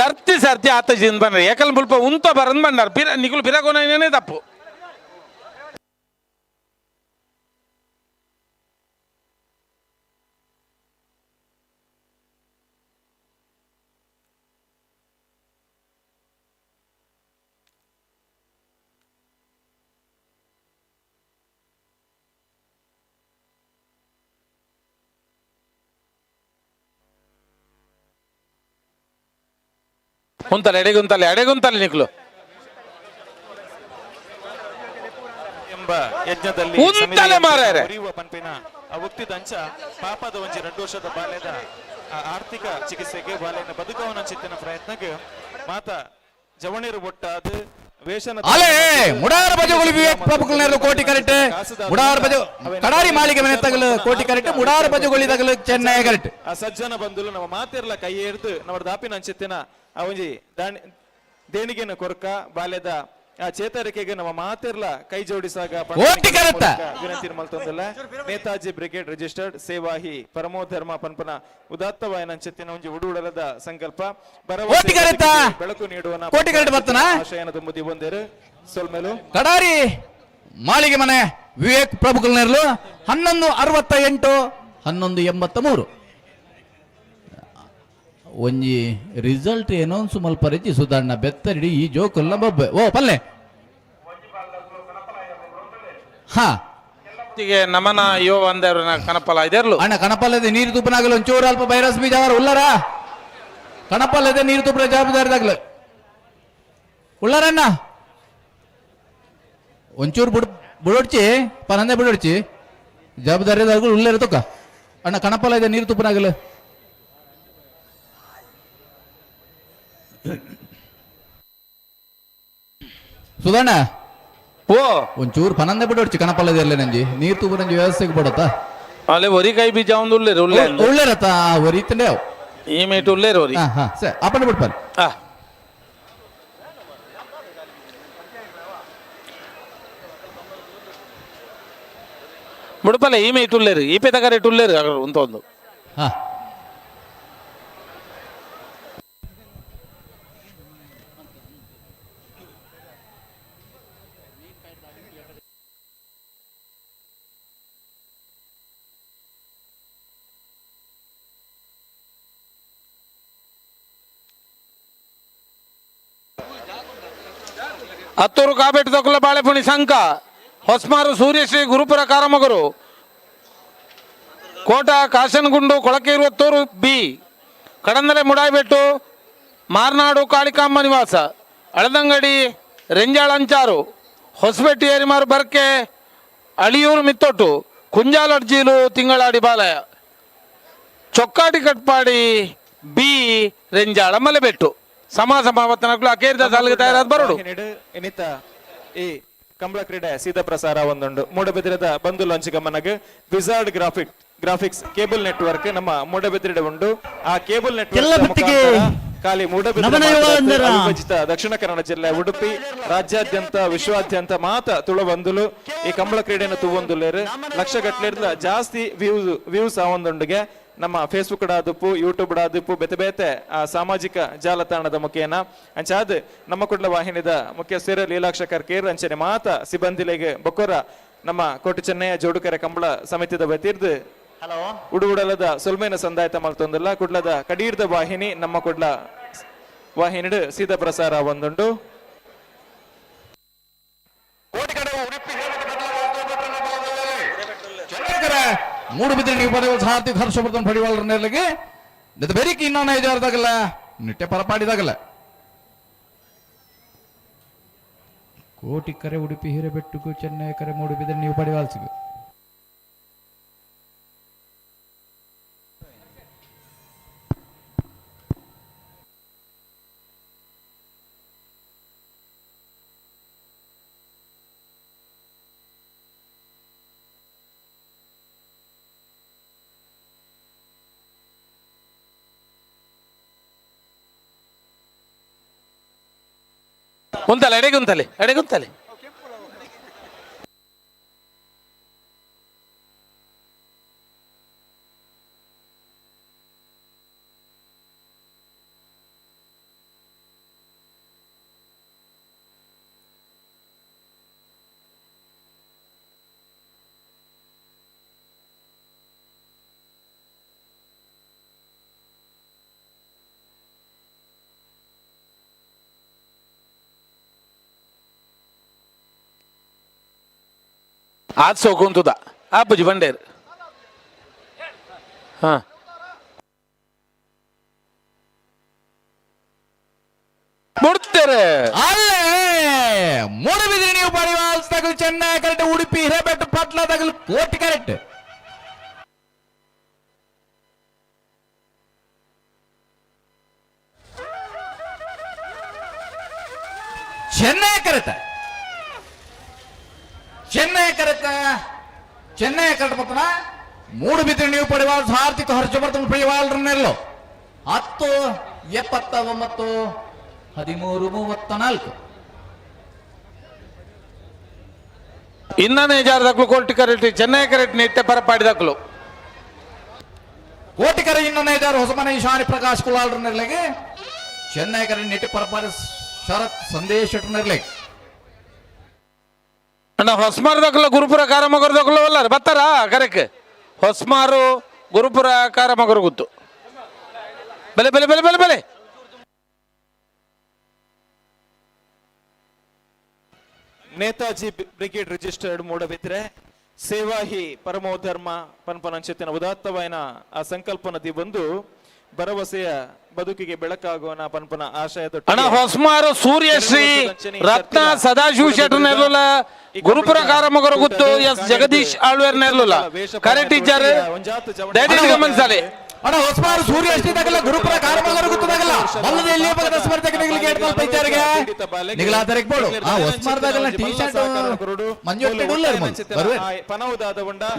ಸರ್ತಿ ಸರ್ತಿ ಆತ ಜಿನ್ ಬನ್ರಿ ಏಕಲ್ ಮುಲ್ಪ ಉಂತ ಬರಂದ್ ಬಂದಾರ ಪಿರ ನಿಗುಲು ಪಿರಗೋನೇ ತಪ್ಪು. ಉಂತಲೆ ಎಡೆಗುಂತಲೆ ನಿಕ್ಲು ಎಂಬ ಯಜ್ಞದಲ್ಲಿ ಉಂತಲೆ ಮಾರಾಯರೆ ಉರಿಯುವ ಪಂಪಿನ ಉಕ್ತಿದಂಚ ಪಾಪದ ಒಂಜಿ 2 ವರ್ಷದ ಬಾಲ್ಯದ ಆರ್ಥಿಕ ಚಿಕಿತ್ಸೆಗೆ ಬಾಲ್ಯನ ಬದುಕವನ ಚಿತ್ತಿನ ಪ್ರಯತ್ನಕ್ಕೆ ಮಾತ ಜವಣೀರು ಒಟ್ಟಾದ ವೇಷನ ಅಲೆ ಮುಡಾರ ಬಜಗಳು ವಿವೇಕ್ ಪ್ರಭುಗಳು ಕೋಟಿ ಕರೆಕ್ಟ್ ಮುಡಾರ ಬಜ ಕಡಾರಿ ಮಾಳಿಗೆ ಮನೆ ತಗಲು ಕೋಟಿ ಕರೆಕ್ಟ್ ಮುಡಾರ ಬಜಗಳು ತಗಲು ಚೆನ್ನೈ ಕರೆಕ್ಟ್ ಆ ಸಜ್ಜನ ಬಂಧುಲು ನಮ್ಮ ಮಾತಿರ್ಲ ಕೈ ಏರ್ದು ನಮ್ಮ ದಾಪಿನ ಅಂಚಿತ್ತಿನ ಆ ಒಂಜಿ ದೇಣಿಗೆನ ಕೊರಕ ಬಾಲ್ಯದ ಆ ಚೇತರಿಕೆಗೆ ನಮ್ಮ ಮಾತಿರ್ಲ ಕೈ ಜೋಡಿಸಾಗ ವಿನಂತಿ ಮಲ್ತೊಂದಿಲ್ಲ ನೇತಾಜಿ ಬ್ರಿಗೇಡ್ ರಿಜಿಸ್ಟರ್ಡ್ ಸೇವಾಹಿ ಪರಮೋ ಧರ್ಮ ಪನ್ಪನ ಉದಾತ್ತವಾಯನ ಅಂಚಿತ್ತಿನ ಒಂಜಿ ಉಡುಡಲದ ಸಂಕಲ್ಪ ಬೆಳಕು ನೀಡುವ ಆಶಯನ ತುಂಬುದಿ ಬಂದೇರು ಸೊಲ್ಮೇಲು ಕಡಾರಿ ಮಾಳಿಗೆ ಮನೆ ವಿವೇಕ್ ಪ್ರಭುಗಳು 1168 1183 ಒಂಜಿ ರಿಸಲ್ಟ್ ಏನೋನ್ಸು ಮಲ್ಪರಿಚಿ ಸುಧಾರಣ ಬೆತ್ತರಿಡಿ ಈ ಜೋಕುಲ್ಲ ಬೊಬ್ಬೆ ಓ ಪಲ್ಲೆ ಹಾ ನಮನ ಯೋ ಅಂದವ್ರನ ಕನಪಲ ಇದೆರ್ಲು ಅಣ್ಣ ಕಣಪಲ್ಲದೆ ನೀರು ತುಪ್ಪನಾಗಲು ಒಂಚೂರು ಅಲ್ಪ ವೈರಸ್ ಬೀಜ ಅವರ ಉಳ್ಳರ ಕಣಪಲ್ಲದೆ ನೀರು ತುಪ್ಪನ ಜವಾಬ್ದಾರಿದಾಗಲು ಉಳ್ಳರಣ್ಣ ಒಂಚೂರು ಬುಡೊಡ್ಚಿ ಪನಂದೆ ಬುಡೊಡ್ಚಿ ಜವಾಬ್ದಾರಿದಾಗಲು ಉಳ್ಳೇರು ತುಕ್ಕ ಅಣ್ಣ ಕಣಪಲ್ಲದೆ ನೀರು ತುಪ್ಪನಾಗಲು ಸುಧಣ್ಣ ಓ ಒಂಚೂರು ಪನಂದೆ ಬಿಡೋಡ್ಚಿ ಕನಪಲ್ಲದೆ ನಂಜಿ ನೀರು ತೂಬ ನಂಜಿ ವ್ಯವಸ್ಥೆಗೆ ಬಿಡತ್ತ ಅಲ್ಲೇ ಒರಿ ಕೈ ಬೀಜ ಒಂದು ಉಳ್ಳೇರತ್ತ ಒರಿತಂಡೆ ಅವು ಈ ಮೇಟ್ ಉಳ್ಳೇರು ಒರಿ ಹಾ ಸರಿ ಅಪ್ಪನ ಬಿಡ್ಪಾರ ಮುಡುಪಲ್ಲ ಈ ಮೇಟ್ ಉಳ್ಳೇರು ಈ ಪೆತಗಾರ ಇಟ್ಟು ಉಳ್ಳೇರು ಅಂತ ಒಂದು ಹಾ ಹತ್ತೂರು ಕಾಬೇಟು ತೊಕ್ಕಲ ಬಾಳೆಪುಣಿ ಸಂಕ ಹೊಸ್ಮಾರು ಸೂರ್ಯಶ್ರೀ ಗುರುಪುರ ಕಾರಮಗರು ಕೋಟ ಕಾಸನಗುಂಡು ಕೊಳಕೆ 20 ಬಿ ಕಡಂದಲೆ ಮುಡಾಯಿಬೆಟ್ಟು ಮಾರ್ನಾಡು ಕಾಳಿಕಾಂಬ ನಿವಾಸ ಅಳದಂಗಡಿ ರೆಂಜಾಳಂಚಾರು ಹೊಸಬೆಟ್ಟಿ ಏರಿಮಾರು ಬರ್ಕೆ ಅಳಿಯೂರು ಮಿತ್ತೊಟ್ಟು ಕುಂಜಾಲಡ್ಜೀಲು ತಿಂಗಳಾಡಿ ಬಾಲಯ ಚೊಕ್ಕಾಟಿ ಕಟ್ಪಾಡಿ ಬಿ ರೆಂಜಾಳ ಮಲೆಬೆಟ್ಟು ಸಮಾವರ್ತನಗಳು ಅಕೇರಿದ ಸಾಲಿಗೆ ತಯಾರಾದ ಬರೋಡು ಇನ್ನಿತ ಈ ಕಂಬಳ ಕ್ರೀಡೆ ಸೀದಾ ಪ್ರಸಾರ ಒಂದುಂಡು ಮೂಡಬಿದಿರದ ಬಂದು ಲಾಂಚ್ ಗಮನಗೆ ವಿಜಾರ್ಡ್ ಗ್ರಾಫಿಕ್ಸ್ ಕೇಬಲ್ ನೆಟ್ವರ್ಕ್ ನಮ್ಮ ಮೂಡಬಿದಿರಡೆ ಉಂಡು ಆ ಕೇಬಲ್ ನೆಟ್ವರ್ಕ್ ಖಾಲಿ ಮೂಡಬಿದಿರ ವಿಭಜಿತ ದಕ್ಷಿಣ ಕನ್ನಡ ಜಿಲ್ಲೆ ಉಡುಪಿ ರಾಜ್ಯಾದ್ಯಂತ ವಿಶ್ವಾದ್ಯಂತ ಮಾತ ತುಳುವಂದುಲು ಈ ಕಂಬಳ ಕ್ರೀಡೆಯನ್ನು ತೂವೊಂದುಲ್ಲೇರು ಲಕ್ಷಗಟ್ಟಲೆ ಜಾಸ್ತಿ ವ್ಯೂಸ್ ಆ ಒಂದುಂಡಿಗೆ ನಮ್ಮ ಫೇಸ್ಬುಕ್ ಡಾದುಪ್ಪು ಯೂಟ್ಯೂಬ್ ಡಾದುಪ್ಪು ಬೇತೆ ಸಾಮಾಜಿಕ ಜಾಲತಾಣದ ಮುಖೇನ ಅಂಚಾದ್ ನಮ್ಮ ಕುಡ್ಲ ವಾಹಿನಿದ ಮುಖ್ಯಸ್ಥರು ಲೀಲಾಕ್ಷಕರ್ ಕೇರ್ ಅಂಚನೆ ಮಾತ ಸಿಬ್ಬಂದಿಲೆಗೆ ಬೊಕ್ಕೊರ ನಮ್ಮ ಕೋಟಿ ಚೆನ್ನಯ್ಯ ಜೋಡುಕೆರೆ ಕಂಬಳ ಸಮಿತಿದ ಬತಿರ್ದು ಉಡುಡಲದ ಸುಲ್ಮೇನ ಸಂದಾಯತ ಮಲ್ತೊಂದಿಲ್ಲ ಕುಡ್ಲದ ಕಡೀರ್ದ ವಾಹಿನಿ ನಮ್ಮ ಕುಡ್ಲ ವಾಹಿನಿಡ್ ಸೀದಾ ಪ್ರಸಾರ ಒಂದುಂಡು ಮೂಡುಬಿದ್ರೆ ನೀವು ಪಡೆಯುವ ಸಾರ್ಥಿಕ ಹರ್ಷವರ್ಧನ್ ಪಡಿವಾಳರ ನೆರಳಿಗೆ ಬೆರಿಕಿ ಇನ್ನೊಂದು 5 ವಾರದಾಗಲ್ಲ ನಿಟ್ಟೆ ಪರಪಾಡಿದಾಗಲ್ಲ ಕೋಟಿ ಕರೆ ಉಡುಪಿ ಹಿರೇಬೆಟ್ಟುಗೂ ಚೆನ್ನೈ ಕರೆ ಮೂಡುಬಿದ್ರೆ ನೀವು ಪಡಿವಾಲ್ಸಿಗೆ ಉಂತಲೆ ಎಡೆಗುಂತಲೆ आज सोकुंतुदा आपुजी बंडेर हाँ ಮುಡ್ತಾರೆ ಅಲ್ಲೇ ಮೂಡಬಿದಿರೆ ನೀವು ಪಡಿವಾಲ್ಸ್ ತಗಲು ಚೆನ್ನೈ ಕರೆಕ್ಟ್ ಉಡುಪಿ ಹಿರೇಬೆಟ್ಟು ಪಟ್ಲ ತಗಲು ಕೋಟಿ ಕರೆಕ್ಟ್ ಚೆನ್ನೈ ಕರೆಕ್ಟ್ ಪತ್ತನ ಮೂಡಬಿದಿರೆ ನೀವು ಪಡಿವಾಲ್ಸ್ ಆರ್ಥಿಕ ಹರ್ಷವರ್ಧನ್ ಪಡಿವಾಲ್ರನ್ನೆಲ್ಲೋ 10-79 13-34 ಇನ್ನನೇ ಜಾರದಕ್ಕಲು ಕೋಟಿ ಕರೆಕ್ಟ್ ಚೆನ್ನೈ ಕರೆಕ್ಟ್ ನಿಟ್ಟೆ ಪರಪಾಡಿದಕ್ಕಲು ಕೋಟಿಕರ ಇನ್ನೊಂದು ಜಾರು ಹೊಸಮನೆ ಶಾನಿ ಪ್ರಕಾಶ್ ಕುಲಾಲ್ರನ್ನೆಲ್ಲಗೆ ಚೆನ್ನೈ ಕರೆಕ್ಟ್ ನಿಟ್ಟೆ ಪರಪಾಡಿ ಶರತ್ ಸಂದೇಶ್ ಶೆಟ್ಟರ್ನೆಲ್ಲಗೆ ಅಣ್ಣ ಹೊಸ್ಮಾರ್ದಕ್ಕಲ ಗುರುಪುರ ಕಾರಮಗರದಕ್ಕಲು ಅಲ್ಲ ಬತ್ತಾರ ಕರೆಕ್ ಹೊಸ್ಮಾರು ಗುರುಪುರ ಕಾರಮಗರ ಗೊತ್ತು ಬೆಲೆ ಬೆಲೆ ಬೆಲೆ ಬೆಲೆ ಬೆಲೆ ನೇತಾಜಿ ಬ್ರಿಗೇಡ್ ರಿಜಿಸ್ಟರ್ಡ್ ಮೂಡಬಿದ್ರೆ ಸೇವಾ ಹಿ ಪರಮೋ ಧರ್ಮ ಪನ್ಪನಂಚಿತ್ತಿನ ಉದಾತ್ತವಾಯಿನ ಆ ಸಂಕಲ್ಪನದಿ ಬಂದು ಭರವಸೆಯ ಬದುಕಿಗೆ ಬೆಳಕಾಗುವನ ಪನ್ಪನ ಆಶಯದ ಅಣ್ಣ ಹೊಸ್ಮಾರು ಸೂರ್ಯಶ್ರೀ ರತ್ನ ಸದಾಶಿವ ಶೆಟ್ಟರ್ ನೆರಲುಲ ಗುರುಪುರ ಕಾರಮಗರ ಗೊತ್ತು ಎಸ್ ಜಗದೀಶ್ ಆಳ್ವೇರ್ ನೆರಲುಲ ಕರೆಕ್ಟ್ ಟೀಚರ್ ದಯವಿಟ್ಟು ಗಮನಿಸಲಿ ಅಣ್ಣ ಹೊಸಮಾರು ಸೂರ್ಯಶ್ರೀ ತಗಲ ಗುರುಪುರ ಕಾರಮಗರ ಗೊತ್ತದಾಗಲ್ಲ ಬಲ್ಲದ ಇಲ್ಲಿ ಪಕ್ಕದ ಸ್ಪರ್ಧೆಗಳಿಗೆ ಎಡ್ಮಲ್ ಪೈಚಾರಿಗೆ ನಿಗಲ ತಾರೀಖ್ ಬೋಡು ಆ ಹೊಸಮಾರು ತಗಲ ಟೀ ಶರ್ಟ್ ಮಂಜುಟ್ಟೆ ಡುಲ್ಲರ್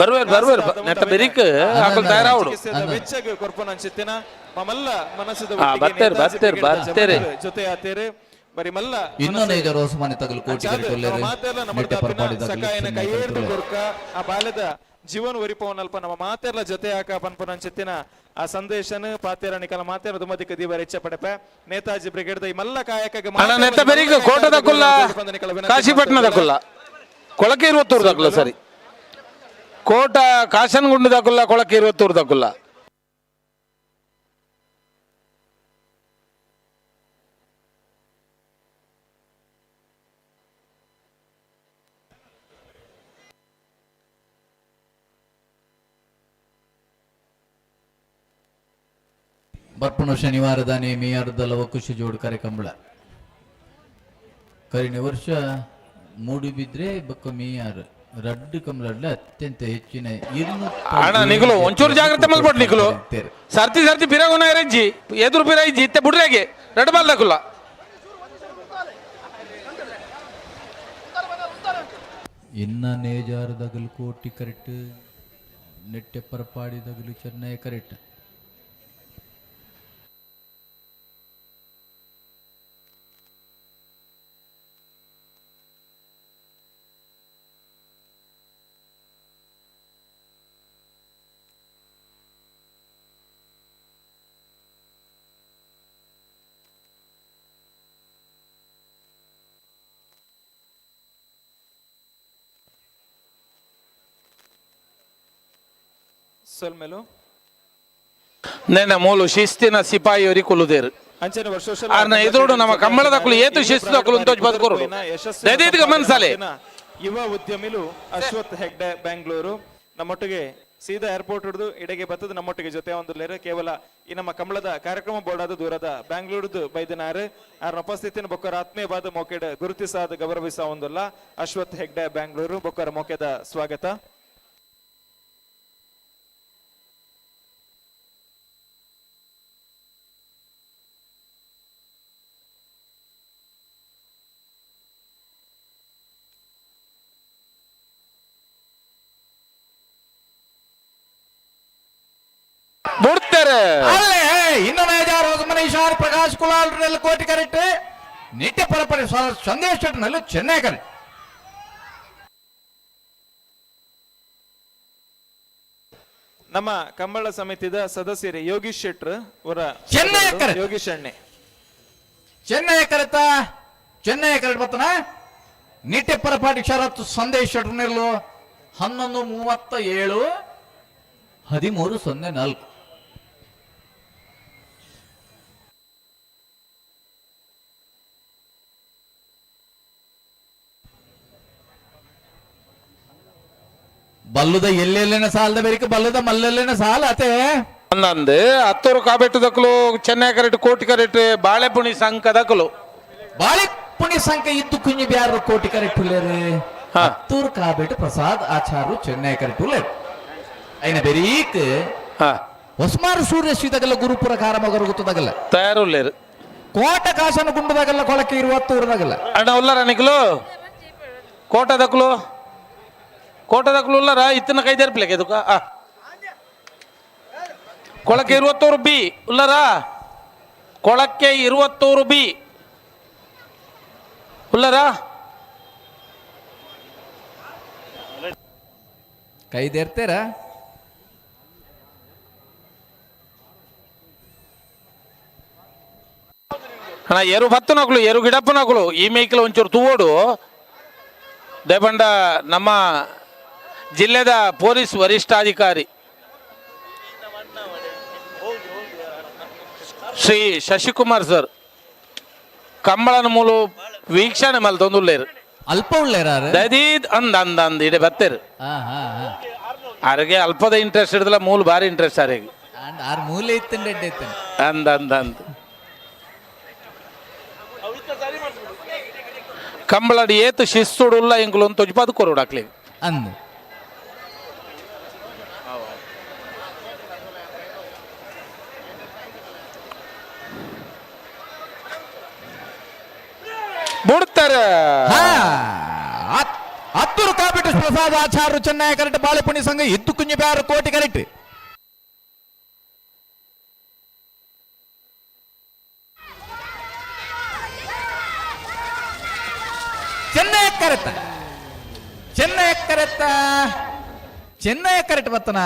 ಬರ್ವೇರ್ ನೆಟ್ಟ ಬೆರಿಕ್ ಹಾಕಲ್ ತಯಾರಾವಡು ವೆಚ್ಚಗೆ ಕೊರ್ಪನಂಚಿತ್ತಿನ ಮಮಲ್ಲ ಮನಸ್ಸದ ಬರ್ತೇರೆ ಜೊತೆ ಆತೇರೆ ಬರಿ ಮಲ್ಲ ಇನ್ನೊಂದು ಐದು ಹೊಸಮಾನೆ ತಗಲು ಕೋಟಿ ಸಕಾಯನ ಕೈಯೇರ್ದು ಕೊರ್ಕ ಆ ಬಾಲ್ಯದ ಜೀವನ ಒರಿಪವನಲ್ಪ ನಮ್ಮ ಮಾತೆರ್ಲ ಜೊತೆ ಹಾಕ ಪನ್ಪನಂಚಿತ್ತಿನ ಆ ಸಂದೇಶನ ಪಾತೆರ ನಿಕಲ ಮಾತೆರ ದುಮದಿಕ ದೀವರ ಇಚ್ಛೆ ಪಡೆಪೆ ನೇತಾಜಿ ಬ್ರಿಗೇಡ್ ದ ಮಲ್ಲ ಕಾಯಕಗೆ ನೆತ್ತ ಬೆರಿಕ ಕೋಟದ ಕುಲ್ಲ ಕಾಶಿಪಟ್ಟಣದ ಕುಲ್ಲ ಕೊಳಕೆ 20 ಕುಲ್ಲ ಸರಿ ಕೋಟ ಕಾಶನ್ಗುಂಡದ ಕುಲ್ಲ ಕೊಳಕೆ 20 ಕುಲ್ಲ ಬರ್ಪಣ ಶನಿವಾರದ ಮೇಯರ್ದಲ್ಲ ಖುಷಿ ಜೋಡು ಕಾರ್ಯಕ್ರಮ ಕರಿನ ವರ್ಷ ಮೂಡಿಬಿದ್ರೆ ಬಕ್ಕ ಮೇಯರ್ ರಡ್ಡು ಕಮಲ ಅತ್ಯಂತ ಹೆಚ್ಚಿನ ಅಣ್ಣ ನಿಖಲು ಒಂಚೂರು ಜಾಗ್ರತೆ ಮಲ್ಪಟ್ ನಿಖಲು ಸರ್ತಿ ಸರ್ತಿ ಪಿರಗುನ ರಜ್ಜಿ ಎದುರು ಪಿರ ಇಜ್ಜಿ ಇತ್ತೆ ಬುಡ್ರೆಗೆ ರೆಡ್ ಬಾಲ್ ದಕ್ಕುಲ್ಲ ಇನ್ನ ನೇಜಾರದಗಲು ಕೋಟಿ ಕರೆಕ್ಟ್ ನೆಟ್ಟೆ ಪರಪಾಡಿದಗಲು ಚೆನ್ನೈ ಕರೆಕ್ಟ್ ಸಲ್ಮೇಲು ನೆನ ಮೂಲು ಶಿಸ್ತಿನ ಸಿಪಾಯಿಯವರಿ ಕುಲುದೇರು ಅಂಚನೆ ವರ್ಷ ಆರ್ನ ಎದುರು ನಮ್ಮ ಕಂಬಳದ ಕುಲು ಏತು ಶಿಸ್ತು ಕುಲು ಅಂತೋಜ್ ಬದುಕೋರು ದಯವಿಟ್ಟು ಗಮನಿಸಲಿ ಯುವ ಉದ್ಯಮಿಲು ಅಶ್ವಥ್ ಹೆಗ್ಡೆ ಬೆಂಗಳೂರು ನಮ್ಮೊಟ್ಟಿಗೆ ಸೀದಾ ಏರ್ಪೋರ್ಟ್ ಹಿಡಿದು ಇಡೆಗೆ ಬರ್ತದೆ ನಮ್ಮೊಟ್ಟಿಗೆ ಜೊತೆ ಒಂದು ಲೇರೆ ಕೇವಲ ಈ ನಮ್ಮ ಕಂಬಳದ ಕಾರ್ಯಕ್ರಮ ಬೋರ್ಡಾದ ದೂರದ ಬ್ಯಾಂಗ್ಳೂರ್ದು ಬೈದಿನಾರು ಆರ್ನ ಉಪಸ್ಥಿತಿನ ಬೊಕ್ಕರ ಆತ್ಮೀಯವಾದ ಮೊಕೆಡ ಗುರುತಿಸಾದ ಗೌರವಿಸ ಒಂದಲ್ಲ ಅಶ್ವಥ್ ಹೆಗ್ಡೆ ಬೆಂಗಳೂರು ಬೊಕ್ಕರ ಮೊಕೆದ ಸ್ವಾಗತ ಬಿಡ್ತಾರೆ ಅಲ್ಲೇ ಇನ್ನೊಂದು ಐದಾರು ಹೊಸಮನೆ ಶಾರ್ ಪ್ರಕಾಶ್ ಕುಲಾಲ್ ಕೋಟಿ ಕರೆಕ್ಟ್ ನಿತ್ಯ ಪರಪರೆ ಸಂದೇಶ್ ಶೆಟ್ಟರ್ನಲ್ಲಿ ಚೆನ್ನೈ ಕರೆಕ್ಟ್ ನಮ್ಮ ಕಂಬಳ ಸಮಿತಿದ ಸದಸ್ಯರು ಯೋಗೀಶ್ ಶೆಟ್ರ್ ಅವರ ಚೆನ್ನೈ ಯೋಗೀಶ್ ಎಣ್ಣೆ ಚೆನ್ನೈ ಕರೆತ ಚೆನ್ನೈ ಕರೆಕ್ಟ್ ಬರ್ತನ ನಿತ್ಯ ಪರಪಾಟಿ ಶರತ್ ಸಂದೇಶ್ ಶೆಟ್ಟರ್ನಲ್ಲೂ 11:37 13:04 ಅಣ್ಣ ಬಲ್ಲುದ ಎಲ್ಲೆಲ್ಲಿನ ಸಾಲದ ಬೇರಿಕೆ ಬಲ್ಲುದ ಮಲ್ಲೆಲ್ಲಿನ ಸಾಲ ಅತೆ ಒಂದೊಂದು ಹತ್ತೂರು ಕಾಬೆಟ್ಟು ದಕ್ಕಲು ಚೆನ್ನೈ ಕರೆಕ್ಟ್ ಕೋಟಿ ಕರೆಕ್ಟ್ ಬಾಳೆಪುಣಿ ಸಂಕ ದಕ್ಕಲು ಬಾಳಿ ಪುಣ್ಯ ಸಂಖ್ಯೆ ಇದ್ದು ಕುಂಜಿ ಬ್ಯಾರು ಕೋಟಿ ಕರೆಕ್ಟ್ ಉಳ್ಳೇರಿ ಹತ್ತೂರು ಕಾಬೇಟು ಪ್ರಸಾದ್ ಆಚಾರು ಚೆನ್ನೈ ಕರೆಕ್ಟ್ ಉಳ್ಳೇರು అయిన ಬೆರೀಕ್ ಹೊಸ್ಮಾರು ಸೂರ್ಯ ಶ್ರೀದಗಲ್ಲ ಗುರುಪುರ ಕಾರಮಗರು ಗೊತ್ತದಾಗಲ್ಲ ತಯಾರುಲ್ಲೇರು ಕೋಟ ಕಾಸನ ಗುಂಡದಾಗಲ್ಲ ಕೊಳಕ್ಕೆ 20 ಅಣ್ಣ ಉಲ್ಲರ ನಿಕ್ಲು ಕೋಟ ದಕ್ಕಲು ಉಲ್ಲರ ಇತ್ತಿನ ಕೈ ಜರ್ಪ್ಲೆಗೆ ಅದಕ್ಕ ಕೊಳಕ್ಕೆ 20 ಬಿ ಉಲ್ಲರ ಕೊಳಕ್ಕೆ 20 ಬಿ ಉಲ್ಲರ ಕೈದೇರ್ತೀರ ಅಣ್ಣ ಎರು ಭತ್ತು ನಕಲು ಎರು ಗಿಡಪ್ಪ ನಕಲು ಈ ಮೇಕಲು ಒಂಚೂರು ತೂವೋಡು ದಯಪಂಡ ನಮ್ಮ ಜಿಲ್ಲೆದ ಪೊಲೀಸ್ ವರಿಷ್ಠಾಧಿಕಾರಿ ಶ್ರೀ ಶಶಿಕುಮಾರ್ ಸರ್ ಕಂಬಳನ ಮೂಲು ವೀಕ್ಷಣೆ ಮಲ್ ತೊಂದುಲ್ಲೇರು ಅಲ್ಪ ಉಳ್ಳೇರಾರು ದದೀದ್ ಅಂದ್ ಇಡೆ ಬತ್ತೇರು ಅರಿಗೆ ಅಲ್ಪದ ಇಂಟ್ರೆಸ್ಟ್ ಹಿಡಿದಲ್ಲ ಮೂಲ ಭಾರಿ ಇಂಟ್ರೆಸ್ಟ್ ಅರಿಗೆ ಆರ್ ಮೂಲೆ ಇತ್ತಂಡೆ ಅಂದ್ ಕಂಬಳಡಿ ಏತು ಶಿಸ್ತುಡುಲ್ಲ ಎಂಗ್ಲು ಅಂತ ತೊಜ್ಪಾದು ಕೊರೋಡಾಕ್ಲಿ ಅಂದ್ ಬಿಡ್ತಾರೆ ಹತ್ತೂರು ಕಾಬಿಟ್ಟು ಪ್ರಸಾದ್ ಆಚಾರ್ಯ ಚೆನ್ನೈ ಕರೆಕ್ಟ್ ಬಾಳೆಪುಣಿ ಸಂಘ ಇದ್ದು ಕುಂಜಿ ಬ್ಯಾರು ಕೋಟಿ ಕರೆಕ್ಟ್ ಚೆನ್ನೈ ಕರೆಕ್ಟ್ ಬತ್ತನ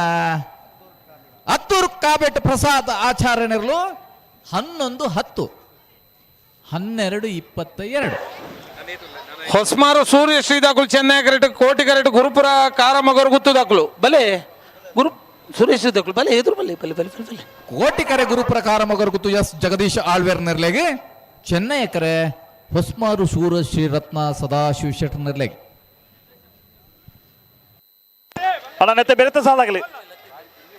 ಹತ್ತೂರು ಕಾಬೆಟ್ಟು ಪ್ರಸಾದ್ ಆಚಾರ್ಯನಿರ್ಲು 11-10 12-22 ಹೊಸ್ಮಾರು ಸೂರ್ಯ ಶ್ರೀದಾಕುಲು ಚೆನ್ನೈ ಕರೆಕ್ಟ್ ಕೋಟಿ ಕರೆಕ್ಟ್ ಗುರುಪುರ ಕಾರಮಗರು ಗುತ್ತು ದಾಖಲು ಬಲೆ ಗುರು ಸೂರ್ಯ ಶ್ರೀದಾಕುಲು ಬಲೆ ಎದುರು ಬಲೆ ಬಲೆ ಬಲೆ ಬಲೆ ಕೋಟಿ ಕರೆ ಗುರುಪುರ ಕಾರಮಗರು ಗುತ್ತು ಎಸ್ ಜಗದೀಶ್ ಆಳ್ವೇರ್ ನಿರ್ಲೆಗೆ ಚೆನ್ನೈ ಕರೆ ಹೊಸ್ಮಾರು ಸೂರ್ಯ ಶ್ರೀ ರತ್ನ ಸದಾಶಿವ ಶೆಟ್ಟಿ ನಿರ್ಲೆಗೆ ಅಣ್ಣ ನೆತ್ತೆ ಬೆರೆತ ಸಾಲಾಗಲಿ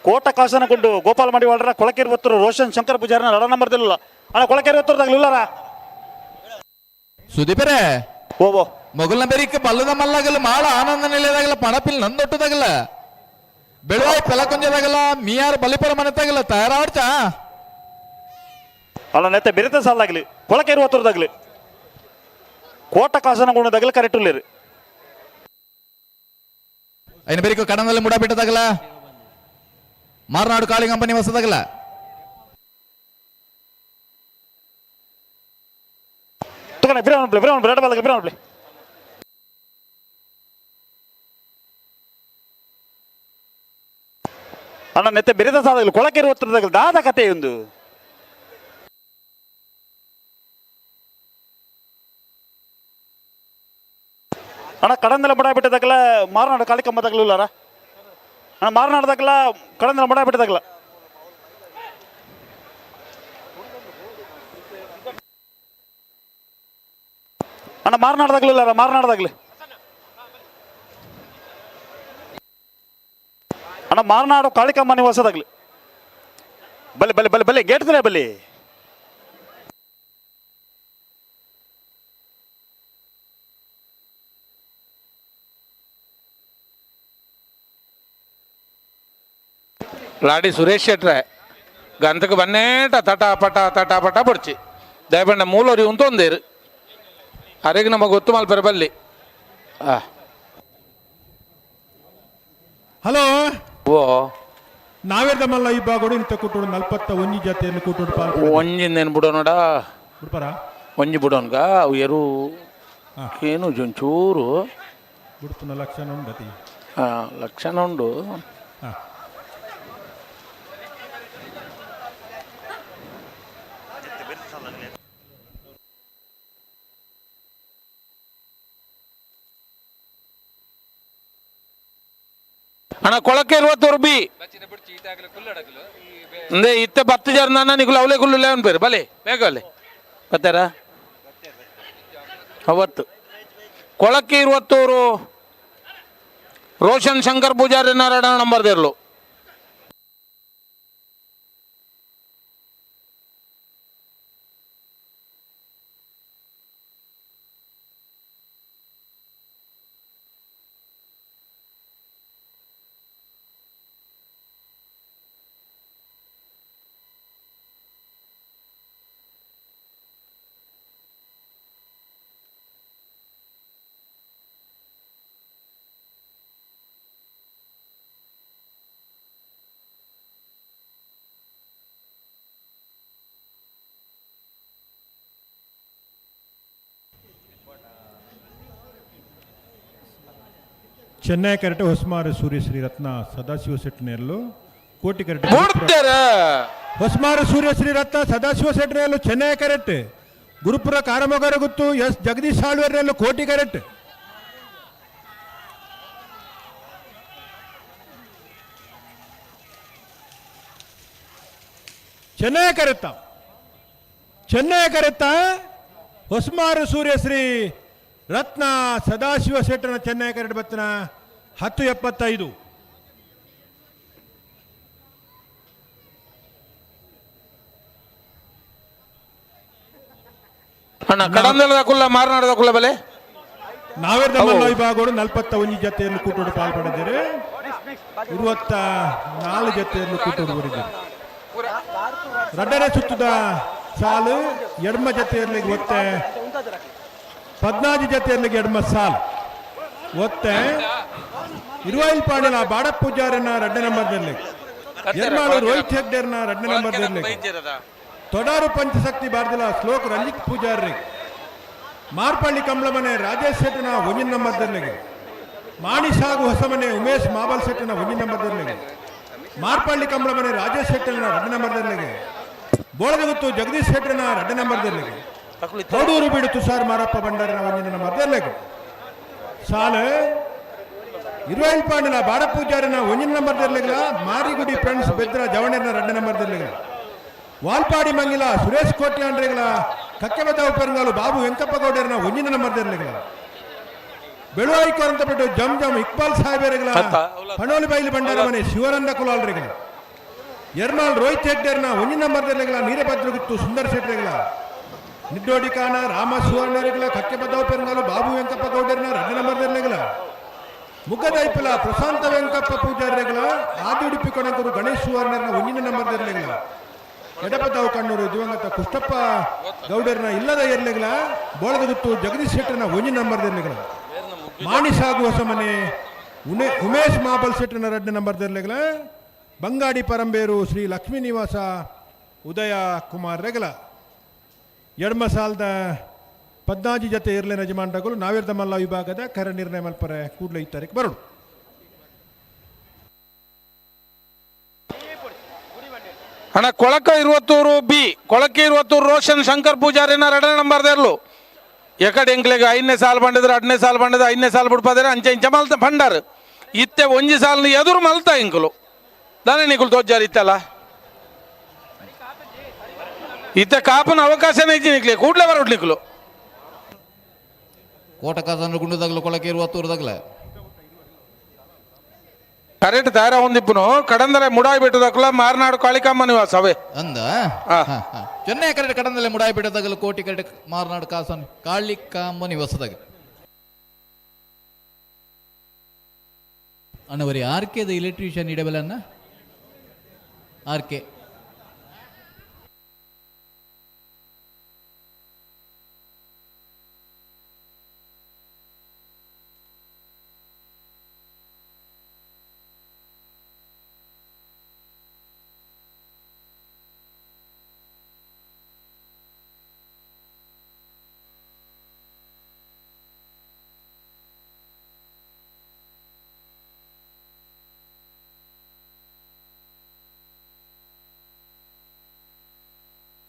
ಕೋಟ ಕಾಸನಗೊಂಡು ಗೋಪಾಲ ಮಡಿವಾಳರ ಕೊಳಕೇರಿ ಒತ್ತರು ರೋಷನ್ ಶಂಕರ್ ಪೂಜಾರನ ರಡ ನಂಬರ್ದಿಲ್ಲ ಅಣ್ಣ ಕೊಳಕೇರಿ ಒತ್ತರದಾಗಲಿಲ್ಲರ ಸುದೀಪರೇ ಓ ಮೊಗಲ್ನ ಬೆರಿಕೆ ಬಲ್ಲದ ಮಲ್ಲಾಗಲ್ಲ ಮಾಳ ಆನಂದ ನಿಲಯದಾಗಲ್ಲ ಪಣಪಿಲ್ ನಂದೊಟ್ಟದಾಗಲ್ಲ ಬೆಳವಾಯಿ ಪೆಲಕೊಂಜದಾಗಲ್ಲ ಮೀಯಾರ ಬಲಿಪುರ ಮನೆತಾಗಲ್ಲ ತಯಾರಾಡ್ತಾ ಅಣ್ಣ ನೆತ್ತೆ ಬೆರೆತ ಸಾಲಾಗಲಿ ಕೊಳಕೇರಿ ಒತ್ತರದಾಗಲಿ ಕೋಟ ಕಾಸನಗೊಂಡದಾಗಲಿ ಕರೆಕ್ಟ್ ಉಳ್ಳೇರಿ అయిన ಬೆರಿಕೆ ಕಡನಲ್ಲಿ ಮುಡ ಬಿಟ್ಟದಾಗಲ್ಲ ಮಾರ್ನಾಡು ಕಾಳಿ ಕಂಪನಿ ಹೊಸದಾಗಲ್ಲ ಅಣ್ಣ ನೆತ್ತೆ ಬೆರೆದ ಸಾಲಾಗಲಿ ಕೊಳಕೇರಿ ಒತ್ತರದಾಗಲಿ ದಾದ ಕತೆ ಒಂದು ಅಣ್ಣ ಕಡಂದೆಲ್ಲ ಮಡ ಬಿಟ್ಟದಾಗಲ್ಲ ಮಾರನಾಡು ಕಾಳಿ ಕಂಬದಾಗಲಿಲ್ಲಾರ ಅಣ್ಣ ಮಾರನಾಡ್ದಾಗಲ್ಲ ಕಡಂದೆಲ್ಲ ಮಡ ಬಿಟ್ಟದಾಗಲ್ಲ ಅಣ್ಣ ಮಾರನಾಡ್ದಾಗಲಿಲ್ಲಾರ ಮಾರನಾಡ್ದಾಗಲಿ ಅಣ್ಣ ಮಾರನಾಡು ಕಾಳಿ ಕಂಬ ಹೊಸದಾಗಲಿ ಬಲೆ ಬಲೆ ಬಲೆ ಬಲೆ ಗೇಟ್ದಲೇ ಬಲಿ ಲಾಡಿ ಸುರೇಶ್ ಶೆಟ್ರೆ ಗಂತಕ್ಕೆ ಬನ್ನೇಟ ತಟ ಬಡ್ಚಿ ದಯಬಣ್ಣ ಮೂಲೋರಿ ಉಂತೊಂದೇರು ಅರೆಗೆ ನಮಗೆ ಗೊತ್ತು ಮಲ್ಪರೆ ಬಲ್ಲಿ ಹಲೋ ಓ ನಾವೇರ್ದಮಲ್ಲ ಈ ಬಾಗೋಡು ಇಂತ ಕೂಟೋಡು 41 ಜಾತಿಯನ್ನು ಕೂಟೋಡು ಪಾಲ್ಪಡೆ ಒಂಜಿಂದೇನು ಬಿಡೋನಡ ಬಿಡ್ಪಾರ ಒಂಜಿ ಬಿಡೋನ್ಗ ಅವು ಎರು ಏನು ಒಂಚೂರು ಬಿಡ್ತುನ ಲಕ್ಷಣ ಉಂಡತಿ ಲಕ್ಷಣ ಉಂಡು ಅಣ್ಣ ಕೊಳಕ್ಕೆ 20 ಬಿ ಅಂದೆ ಇತ್ತೆ 10 ಜನ ನನ್ನ ನಿಗುಲು ಅವಲೇ ಕುಲ್ಲು ಲೇವನ್ ಬೇರೆ ಬಲೆ ಬೇಗ ಅಲ್ಲೇ ಬತ್ತಾರ ಅವತ್ತು ಕೊಳಕ್ಕೆ 20 ರೋಷನ್ ಶಂಕರ್ ಪೂಜಾರಿ ಎರಡನೇ ನಂಬರ್ದಿರ್ಲು. ಚೆನ್ನೈ ಕರೆಕ್ಟ್ ಹೊಸಮಾರು ಸೂರ್ಯ ಶ್ರೀ ರತ್ನ ಸದಾಶಿವ ಶೆಟ್ಟಿನೆರಲು ಕೋಟಿ ಕರೆಕ್ಟ್ ಹೊಸಮಾರು ಸೂರ್ಯ ಶ್ರೀ ರತ್ನ ಸದಾಶಿವ ಶೆಟ್ಟಿನೆರಲು ಚೆನ್ನೈ ಕರೆಕ್ಟ್ ಗುರುಪುರ ಕಾರಮೊಗರ ಗುತ್ತು ಎಸ್ ಜಗದೀಶ್ ಆಳ್ವೇರ್ನೆರಲು ಕೋಟಿ ಕರೆಕ್ಟ್ ಚೆನ್ನೈ ಕರೆತ್ತ ಹೊಸಮಾರು ಸೂರ್ಯ ಶ್ರೀ ರತ್ನ ಸದಾಶಿವ ಶೆಟ್ಟನ ಚೆನ್ನೈ ಕರೆಕ್ಟ್ ಬತ್ತನ 10:75. ಅಣ್ಣ ಕಡಂದಲದ ಕುಲ್ಲ ಮಾರನಾಡದ ಕುಲ್ಲ ಬಲೆ ನಾವೇರ್ದ ವಿಭಾಗಗಳು 41 ಜೊತೆಯಲ್ಲಿ ಕೂಟೋಡು ಪಾಲ್ಪಡಿದ್ದಾರೆ. 24 ಜೊತೆಯಲ್ಲಿ ಕೂಟೋಡು ಬರಿದ್ದಾರೆ. ರಡ್ಡನೆ ಸುತ್ತದ ಸಾಲು ಎಡಮ ಜೊತೆಯಲ್ಲಿ ಒತ್ತೆ 14 ಜೊತೆಯಲ್ಲಿ ಎಡಮ ಸಾಲು ಒತ್ತೆ ಇರುವೈಲ್ ಪಾಂಡಲ ಬಾಡ ಪೂಜಾರನ 2ನೇ ನಂಬರ್ದಲ್ಲಿ ಎರ್ಮಾಳು ರೋಹಿತ್ ಹೆಗ್ಡೇರ್ನ 2ನೇ ನಂಬರ್ದಲ್ಲಿ ತೊಡಾರು ಪಂಚಶಕ್ತಿ ಬಾರ್ದಲ ಶ್ಲೋಕ್ ರಂಜಿತ್ ಪೂಜಾರಿ ಮಾರ್ಪಳ್ಳಿ ಕಂಬಳಮನೆ ರಾಜೇಶ್ ಶೆಟ್ಟನ 1ನೇ ನಂಬರ್ದಲ್ಲಿ ಮಾಣಿಸಾಗು ಹೊಸಮನೆ ಉಮೇಶ್ ಮಾಬಲ್ ಶೆಟ್ಟನ 1ನೇ ನಂಬರ್ದಲ್ಲಿ ಮಾರ್ಪಳ್ಳಿ ಕಂಬಳಮನೆ ರಾಜೇಶ್ ಶೆಟ್ಟನ 2ನೇ ನಂಬರ್ದಲ್ಲಿ ಬೋಳದಗುತ್ತು ಜಗದೀಶ್ ಶೆಟ್ಟನ 2ನೇ ನಂಬರ್ದಲ್ಲಿ ಕೋಡೂರು ಬೀಡು ತುಷಾರ್ ಮಾರಪ್ಪ ಭಂಡಾರನ 1ನೇ ನಂಬರ್ದಲ್ಲಿ ಸಾಲು ಇರುವೈಲ್ ಪಾಂಡಲ ಬಾಡ ಪೂಜಾರಿನ 1ನೇ ನಂಬರ್ದಲ್ಲಿ ಮಾರಿಗುಡಿ ಫ್ರೆಂಡ್ಸ್ ಬೆದ್ರ ಜವಣರ್ನ 2ನೇ ನಂಬರ್ದಲ್ಲಿ ವಾಲ್ಪಾಡಿ ಮಂಗಿಲ ಸುರೇಶ್ ಕೋಟಿ ಅಂಡ್ರೆಗಳ ಕಕ್ಕೆಬದ ಉಪರಂಗಾಲು ಬಾಬು ವೆಂಕಪ್ಪ ಗೌಡರ್ನ 1ನೇ ನಂಬರ್ದಲ್ಲಿ ಬೆಳುವಾಯಿ ಕೊರಂತಪಟ್ಟು ಜಮ್ ಜಮ್ ಇಕ್ಬಾಲ್ ಸಾಹೇಬರಿಗಳ ಪಣೋಲಿ ಬೈಲಿ ಭಂಡಾರ ಮನೆ ಶಿವನಂದ ಕುಲಾಲ್ರಿಗಳ ಎರ್ಮಾಲ್ ರೋಹಿತ್ ಹೆಗ್ಡೇರ್ನ 1ನೇ ನಂಬರ್ದಲ್ಲಿ ನೀರಭದ್ರಗುತ್ತು ಸುಂದರ್ ಶೆಟ್ಟರಿಗಳ ನಿಡ್ಡೋಡಿಕಾನ ರಾಮ ಸುವರ್ಣರಿಗಳ ಕಕ್ಕೆಬದ ಉಪರಂಗಾಲು ಬಾಬು ವೆಂಕಪ್ಪ ಗೌಡರ್ನ 2ನೇ ನಂಬರ್ದಲ್ಲಿ ಮುಖದೈಪಲ ಪ್ರಶಾಂತ ವೆಂಕಪ್ಪ ಪೂಜಾರಿಗಳ ಆದಿ ಉಡುಪಿ ಕೊಣಕೂರು ಗಣೇಶ್ ಸುವರ್ಣರ್ನ 1ನೇ ನಂಬರ್ದಲ್ಲಿ ಎಡಪದಾವು ಕಣ್ಣೂರು ದಿವಂಗತ ಕುಷ್ಟಪ್ಪ ಗೌಡರ್ನ ಇಲ್ಲದ ಎರ್ಲೆಗಳ ಬೋಳದಗುತ್ತು ಜಗದೀಶ್ ಶೆಟ್ಟರ್ನ 1ನೇ ನಂಬರ್ದಲ್ಲಿ ಮಾಣಿಸಾಗು ಹೊಸಮನೆ ಉಮೇಶ್ ಮಾಬಲ್ ಶೆಟ್ಟರ್ನ 2ನೇ ನಂಬರ್ದಲ್ಲಿ ಬಂಗಾಡಿ ಪರಂಬೇರು ಶ್ರೀ ಲಕ್ಷ್ಮೀ ನಿವಾಸ ಉದಯ ಕುಮಾರ್ ರೆಗಲ ಎಡಮ ಸಾಲದ 14 ಜೊತೆ ಇರ್ಲಿನ ಯಜಮಾನಗಳು ನಾವೇರ್ದ ಮಲ್ಲ ವಿಭಾಗದ ಕರ ನಿರ್ಣಯ ಮಲ್ಪರೆ ಕೂಡಲೇ 5 ತಾರೀಕು ಬರೋಡು. ಅಣ್ಣ ಕೊಳಕ 20 ಬಿ ಕೊಳಕೆ 20 ರೋಷನ್ ಶಂಕರ್ ಪೂಜಾರಿನ 2ನೇ ನಂಬರ್ದಿರ್ಲು ಎಕಡೆ ಎಂಕ್ಲೆಗೆ 5ನೇ ಸಾಲ್ ಬಂಡಿದ್ರೆ 2ನೇ ಸಾಲ್ ಬಂಡಿದ 5ನೇ ಸಾಲ್ ಬಿಡ್ಪಾದ್ರೆ ಅಂಚೆ ಇಂಚ ಮಲ್ತ ಭಂಡಾರ ಇತ್ತೆ 1 ಸಾಲ್ನ ಎದುರು ಮಲ್ತಾ ಇಂಕುಲು ದಾನೆ ನಿಕುಲು ತೋಜಾರ ಇತ್ತಲ್ಲ ಇತ್ತೆ ಕಾಪನ ಅವಕಾಶನೇ ಇಜ್ಜಿ ನಿಕ್ಲೆ ಕೂಡಲೇ ಬರೋಡ್ಲಿಕ್ಕಲು ಕೋಟಕಾಸನ ಗುಂಡುದಾಗಲು ಕೊಳಕೆ 20 ದಾಗಲ ಕರೆಕ್ಟ್ ತಯಾರ ಹೊಂದಿಪ್ಪನು ಕಡಂದರೆ ಮುಡಾಯಿ ಬಿಟ್ಟದಕ್ಕಲ ಮಾರ್ನಾಡು ಕಾಳಿಕಾಮ್ಮ ನಿವಾಸ ಅವೇ ಅಂದ ಚೆನ್ನೈ ಕರೆಕ್ಟ್ ಕಡಂದಲೆ ಮುಡಾಯಿ ಬಿಟ್ಟದಾಗಲು ಕೋಟಿ correct Marnadu ಕಾಸನ್ ಕಾಳಿಕಾಮ್ಮ ನಿವಾಸದಾಗ ಅಣ್ಣವರಿ ಆರ್ಕೆದ electrician ಇಡಬಲನ್ನ RK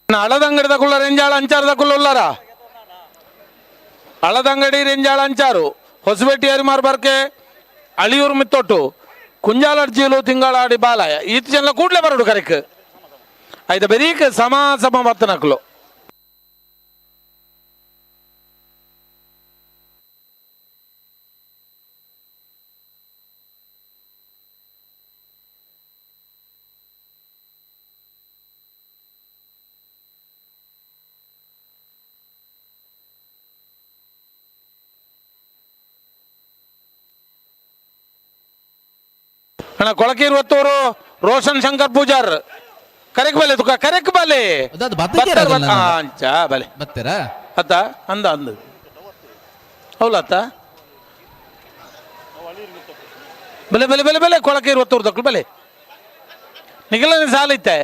ಹಳದಂಗಡಿದ ಕುಲ್ಲ Renjala ಅಂಚಾರದ ಕುಲ್ಲ ಉಲ್ಲಾರ ಹಳದಂಗಡಿ Renjala ಅಂಚಾರು ಹೊಸಬೆಟ್ಟಿ ಹರಿಮಾರ್ Barke Aliyur ಮಿತ್ತೊಟ್ಟು ಕುಂಜಾಲರ್ಜೀಲು Thingaladi ಬಾಲಾಯ ಈತ ಜನ ಕೂಡ್ಲೆ ಬರೋಡು ಕರೆಕ್ ಆಯ್ತು ಬೆರೀಕ್ ಸಮ ಬತ್ತನಕ್ಲು ಅಣ್ಣ ಕೊಳಕೆ ಇರುವತ್ತೂರು ರೋಷನ್ ಶಂಕರ್ ಪೂಜಾರ್ ಕರೆಕ್ ಬಲೆ ತುಕ ಕರೆಕ್ ಬಲೆ ಅಂಚ ಬಲೆ ಬರ್ತೀರಾ ಅತ್ತ ಅಂದ ಅಂದ ಹೌಲತ್ತ ಬಲೆ ಬಲೆ ಬಲೆ ಬಲೆ ಕೊಳಕೆ ಇರುವತ್ತೂರು ತಕ್ಳು ಬಲೆ ನಿಖಿಲ ಸಾಲ ಇತ್ತೆ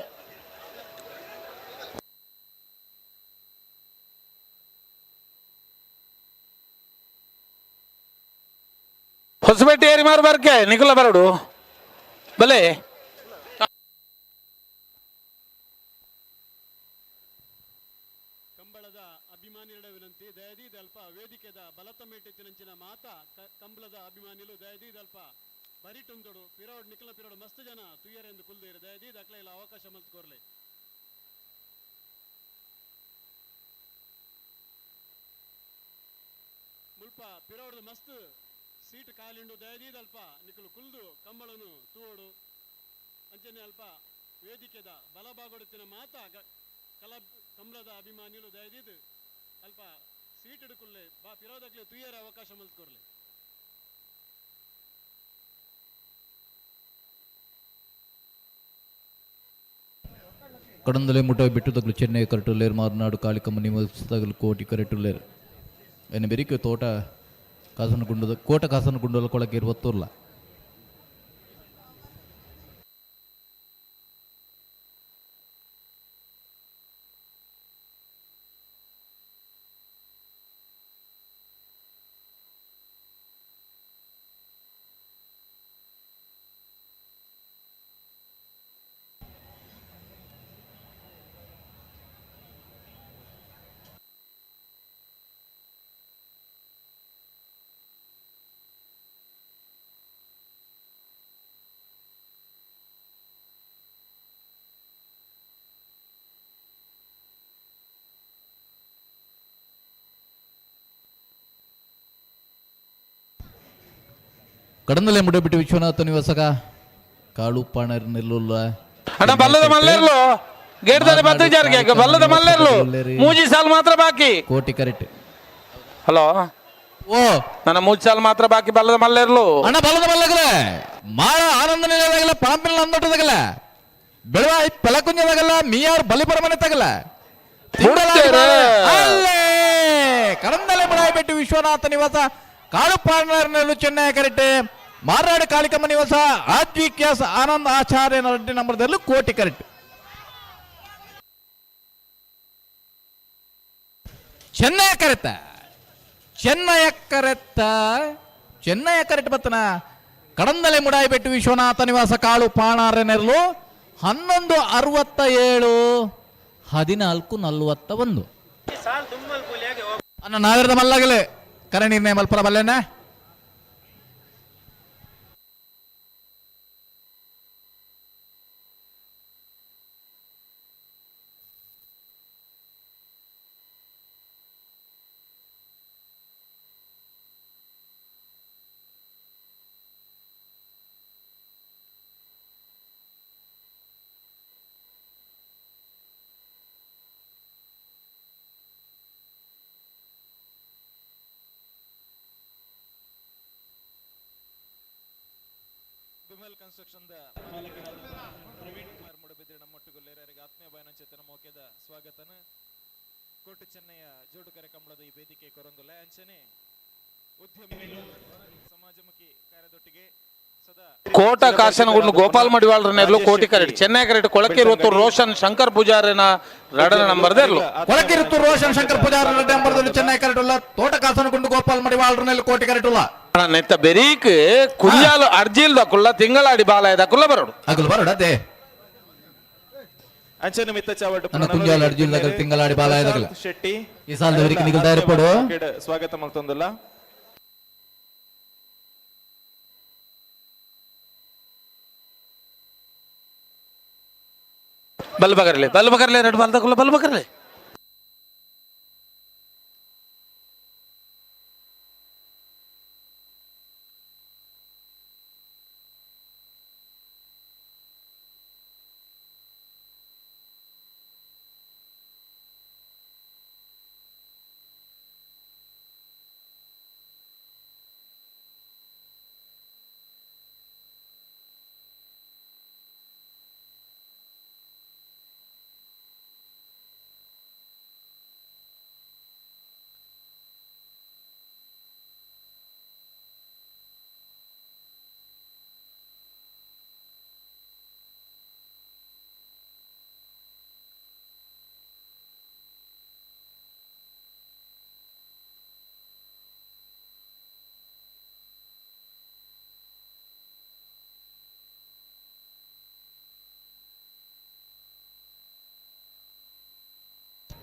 ಹೊಸಪೇಟೆ ಏರಿ ಮಾರು ಬರ್ಕೆ ನಿಖಿಲ ಬರಡು ಬಲೆ ಕಂಬಳದ ಅಭಿಮಾನಿಗಳ ವಿನಂತಿ ದಯದೀದಲ್ಪ ವೇದಿಕೆದ ಬಲತಮೇಟಿತ್ತಿನಂಚಿನ ಮಾತ ಕಂಬಳದ ಅಭಿಮಾನಿಗಳು ದಯದೀದಲ್ಪ ಬರಿಟೊಂದೊಡು ಪಿರೋಡ್ ನಿಖಲ ಪಿರೋಡ್ ಮಸ್ತ್ ಜನ ತುಯ್ಯರೆಂದು ಕುಲ್ದೇರು ದಯದೀದ್ ಅಕ್ಲ ಇಲ್ಲ ಅವಕಾಶ ಮಲ್ತ್ ಕೋರ್ಲೆ ಮುಲ್ಪ ಪಿರೋಡ್ ಮಸ್ತ್ ಸೀಟ್ ಕಾಲಿಂಡು ದಯದೀದಲ್ಪ ನಿಖಲು ಕುಲ್ದು ಕಂಬಳನು ತೂವಡು ಅಂಚನೆ ಅಲ್ಪ ವೇದಿಕೆದ ಬಲಭಾಗೊಡುತ್ತಿನ ಮಾತ ಕಲಾ ಕಂಬಳದ ಅಭಿಮಾನಿಗಳು ದಯದೀದ್ ಅಲ್ಪ ಸೀಟ್ ಹಿಡ್ಕೊಳ್ಲೆ ಬಾ ಪಿರೋದಕ್ಲೆ ತುಯ್ಯರ ಅವಕಾಶ ಮಲ್ತ್ಕೊರ್ಲೆ ಕಡಂದಲೆ ಮುಟ್ಟ ಬಿಟ್ಟು ತಗಲು ಚೆನ್ನೈ ಕರೆಟುಲ್ಲೇರು ಮಾರ್ನಾಡು ಕಾಳಿಕಮ್ಮ ನಿವಾಸಗಳು ಕೋಟಿ ಕರೆಟುಲ್ಲೇರು ಎನ್ನ ಬೆರಿಕೆ ತೋಟ ಕಾಸನಗುಂಡದ ಕೋಟ ಕಾಸನಗುಂಡಲ ಕೊಳಕ್ಕೆ ಇರುವತ್ತೂರ್ಲ ಕಡಂದಲೆ ಮುಡ ಬಿಟ್ಟು ವಿಶ್ವನಾಥ ನಿವಾಸಕ ಕಾಳು ಪಾಣರ್ ನೆಲ್ಲುಲ್ಲ ಅಣ್ಣ ಬಲ್ಲದ ಮಲ್ಲೇರ್ಲು ಗೇಡ್ದಾರೆ ಬತ್ತಜಾರ್ಗೆ ಬಲ್ಲದ ಮಲ್ಲೇರ್ಲು ಮೂಜಿ ಸಾಲ್ ಮಾತ್ರ ಬಾಕಿ ಕೋಟಿ ಕರೆಕ್ಟ್ ಹಲೋ ಓ ನನ್ನ ಮೂಜಿ ಸಾಲ್ ಮಾತ್ರ ಬಾಕಿ ಬಲ್ಲದ ಮಲ್ಲೇರ್ಲು ಅಣ್ಣ ಬಲ್ಲದ ಮಲ್ಲಗಲ ಮಾಳ ಆನಂದ ನಿಲಯದಾಗಲ್ಲ ಪಾಂಪಿನ ನಂದೊಟ್ಟದಾಗಲ್ಲ ಬೆಳವ ಪೆಲಕುಂಜದಾಗಲ್ಲ ಮೀಯಾರ್ ಬಲಿಪರಮನೆ ತಗಲ್ಲ ಅಲ್ಲೇ ಕಡಂದಲೆ ಮುಡಾಯಿ ಬಿಟ್ಟು ವಿಶ್ವನಾಥ ನಿವಾಸ ಕಾಳು ಪಾಣರ್ನಲ್ಲೂ ಚೆನ್ನೈ ಕರೆಕ್ಟ್ ಮಾರಾಡು ಕಾಳಿಕಮ್ಮ ನಿವಾಸ ಆದ್ವಿಕ್ಯಾಸ ಆನಂದ್ ಆಚಾರ್ಯ ರೆಡ್ಡಿ ನಂಬರ್ದಲ್ಲೂ ಕೋಟಿ ಕರೆಕ್ಟ್ ಚೆನ್ನೈ ಕರೆತ್ತ ಚೆನ್ನೈ ಕರೆಕ್ಟ್ ಬತ್ತನ ಕಡಂದಲೆ ಮುಡಾಯಿ ಬಿಟ್ಟು ವಿಶ್ವನಾಥ ನಿವಾಸ ಕಾಳು ಪಾಣಾರನೆರಲು 11:67 14:41 ಅನ್ನ ನಾಗರದ ಮಲ್ಲಾಗಲೇ ಕರಣೀರ್ನೇ ಮಲ್ಪರ ಬಲ್ಲೆನ ವಿಮಲ್ ಕನ್ಸ್ಟ್ರಕ್ಷನ್ ಪ್ರವೀಣ್ ಕುಮಾರ್ ಮುಡಬಿದ್ರಿ ನಮ್ಮೊಟ್ಟಿಗೊಲ್ಲೇರರಿಗೆ ಆತ್ಮೀಯ ಬಾಯನಂಚಿತನ ಮೋಕೆದ ಸ್ವಾಗತನ ಕೋಟು ಚೆನ್ನೈಯ ಜೋಡುಕರೆ ಕಂಬಳದ ಈ ವೇದಿಕೆ ಕೊರೊಂದುಲ ಅಂಚನೆ ಉದ್ಯಮಿ ಸಮಾಜಮುಖಿ ಕಾರ್ಯದೊಟ್ಟಿಗೆ ಸದಾ ಕೋಟ ಕಾಸನಗುಂಡು ಗೋಪಾಲ್ ಮಡಿವಾಳ್ರನ್ನೆರ್ಲು ಕೋಟಿ ಕರೆಕ್ಟ್ ಚೆನ್ನೈ ಕರೆಕ್ಟ್ ಕೊಳಕೆ ಇರುವತ್ತು ರೋಷನ್ ಶಂಕರ್ ಪೂಜಾರಿನ ರಡನ ನಂಬರ್ದೆರ್ಲು ಕೊಳಕೆ ಇರುತ್ತು ರೋಷನ್ ಶಂಕರ್ ಪೂಜಾರಿ ರಡ್ಡ ನಂಬರ್ದಲ್ಲಿ ಚೆನ್ನೈ ಕರೆಕ್ಟ್ ಉಲ್ಲ ತೋಟ ಕಾಸನಗುಂಡು ಗೋಪಾಲ್ ಮಡಿವಾಳ್ರನ್ನೆರ್ಲು ಕೋಟಿ ಕರೆಕ್ಟ್ ಉಲ್ಲ ನೆತ್ತ ಬೆರೀಕ್ ಕುಂಜಾಲು ಅರ್ಜಿಲ್ ದಕ್ಕುಲ್ಲ ತಿಂಗಳಾಡಿ ಬಾಲಾಯ ದಕ್ಕುಲ್ಲ ಬರೋಡು ಅಗಲ್ ಬರೋಡ ಅದೇ ಅಂಚನೆ ಮಿತ್ತ ಚಾವಟ್ಟು ನನ್ನ ಕುಂಜಾಲ ಅರ್ಜಿಲ್ ದಗಲ್ ತಿಂಗಳಾಡಿ ಬಾಲಾಯ ದಗಲ ಶೆಟ್ಟಿ ಈ ಸಾಲದವರಿಗೆ ನಿಗಲ್ ದಾಯರ್ಪಡು ಸ್ವಾಗತ ಮಲ್ತೊಂದುಲ್ಲ ಬಲ್ ಬಗರ್ಲೆ ಎರಡು ಬಾಲ್ ದಕ್ಕುಲ್ಲ ಬಲ್ ಬಗರ್ಲೆ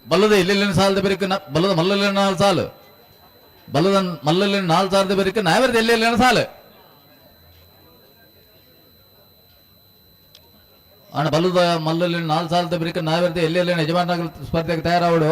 ಬಲ್ಲದ ಎಲ್ಲೆಲ್ಲಿನ ಸಾಲದ ಬೆರಕು ಬಲ್ಲದ ಮಲ್ಲಲ್ಲಿನ 4 ಸಾಲು ಬಲ್ಲದ ಮಲ್ಲಲ್ಲಿನ 4 ಸಾಲದ ಬೆರಕು ನಾವೆರದ ಎಲ್ಲೆಲ್ಲಿನ ಸಾಲು ಅಣ್ಣ ಬಲ್ಲದ ಮಲ್ಲಲ್ಲಿನ 4 ಸಾಲದ ಬೆರಕು ನಾವೆರದ ಎಲ್ಲೆಲ್ಲಿನ ಯಜಮಾನ ಸ್ಪರ್ಧೆಗೆ ತಯಾರಾವಡು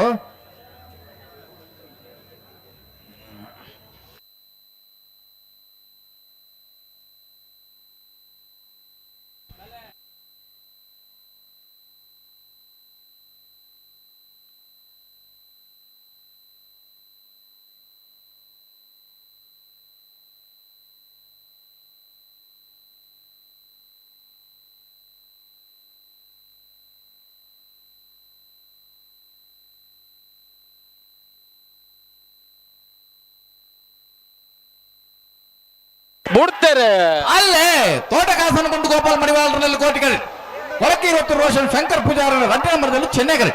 ಬಿಡ್ತಾರೆ ಅಲ್ಲೇ ತೋಟಕಾಸನ ಕೊಂಡು ಗೋಪಾಲ್ ಮಡಿವಾಳರಲ್ಲಿ ಕೋಟಿಕರೆ ಕೊಳಕೆ 20 ರೋಷನ್ ಶಂಕರ್ ಪೂಜಾರ ರಡ್ಡ ನಂಬರ್ದಲ್ಲಿ ಚೆನ್ನೈಗರೆ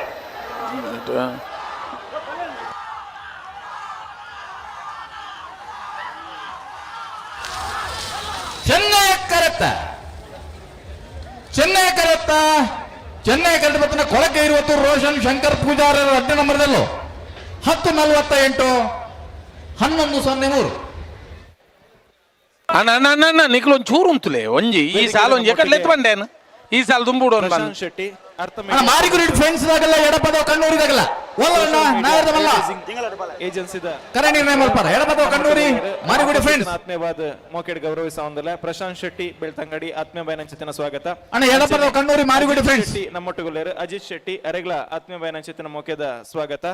ಚೆನ್ನೈ ಕರೆತ ಬತ್ತನ ಕೊಳಕೆ 20 ರೋಷನ್ ಶಂಕರ್ ಪೂಜಾರ ರಡ್ಡ ನಂಬರ್ದಲ್ಲೂ 10:48 11:03 ಅಣ್ಣ ನಿಕ್ಲು ಒಂದು ಚೂರು ಉಂಟುಲೆ ಒಂಜಿ ಈ ಸಾಲ ಒಂಜಿ ಎಕಡ್ಲೆ ಎತ್ತು ಬಂಡೇನು ಈ ಸಾಲ ತುಂಬಿಡು ಪ್ರಶಾಂತ್ ಶೆಟ್ಟಿ ಮಾರಿಗುಡಿ ಫ್ರೆಂಡ್ಸ್ ದಾಗಲ್ಲ ಎಡಪದ ಕಣ್ಣೂರಿದಾಗಲ್ಲ ಓಲಣ್ಣ ನಾಯರ್ದವಲ್ಲ ಏಜೆನ್ಸಿದ ಕರಣಿ ಮಲ್ಪಾರ ಎಡಪದ ಕಣ್ಣೂರಿ ಮಾರಿಗುಡಿ ಫ್ರೆಂಡ್ಸ್ ಆತ್ಮೀಯವಾದ ಮೋಕೆಡ್ ಗೌರವಿಸ ಹೊಂದಲ್ಲ ಪ್ರಶಾಂತ್ ಶೆಟ್ಟಿ ಬೆಳ್ತಂಗಡಿ ಆತ್ಮೀಯ ಬಯನಂಚಿತನ ಸ್ವಾಗತ ಅಣ್ಣ ಎಡಪದ ಕಣ್ಣೂರಿ ಮಾರಿಗುಡಿ ಫ್ರೆಂಡ್ಸ್ ಶೆಟ್ಟಿ ನಮ್ಮೊಟ್ಟುಗುಲ್ಲೇರು ಅಜಿತ್ ಶೆಟ್ಟಿ ಅರೆಗ್ಲ ಆತ್ಮೀಯ ಬಯನಂಚಿತನ ಮೋಕೆದ ಸ್ವಾಗತ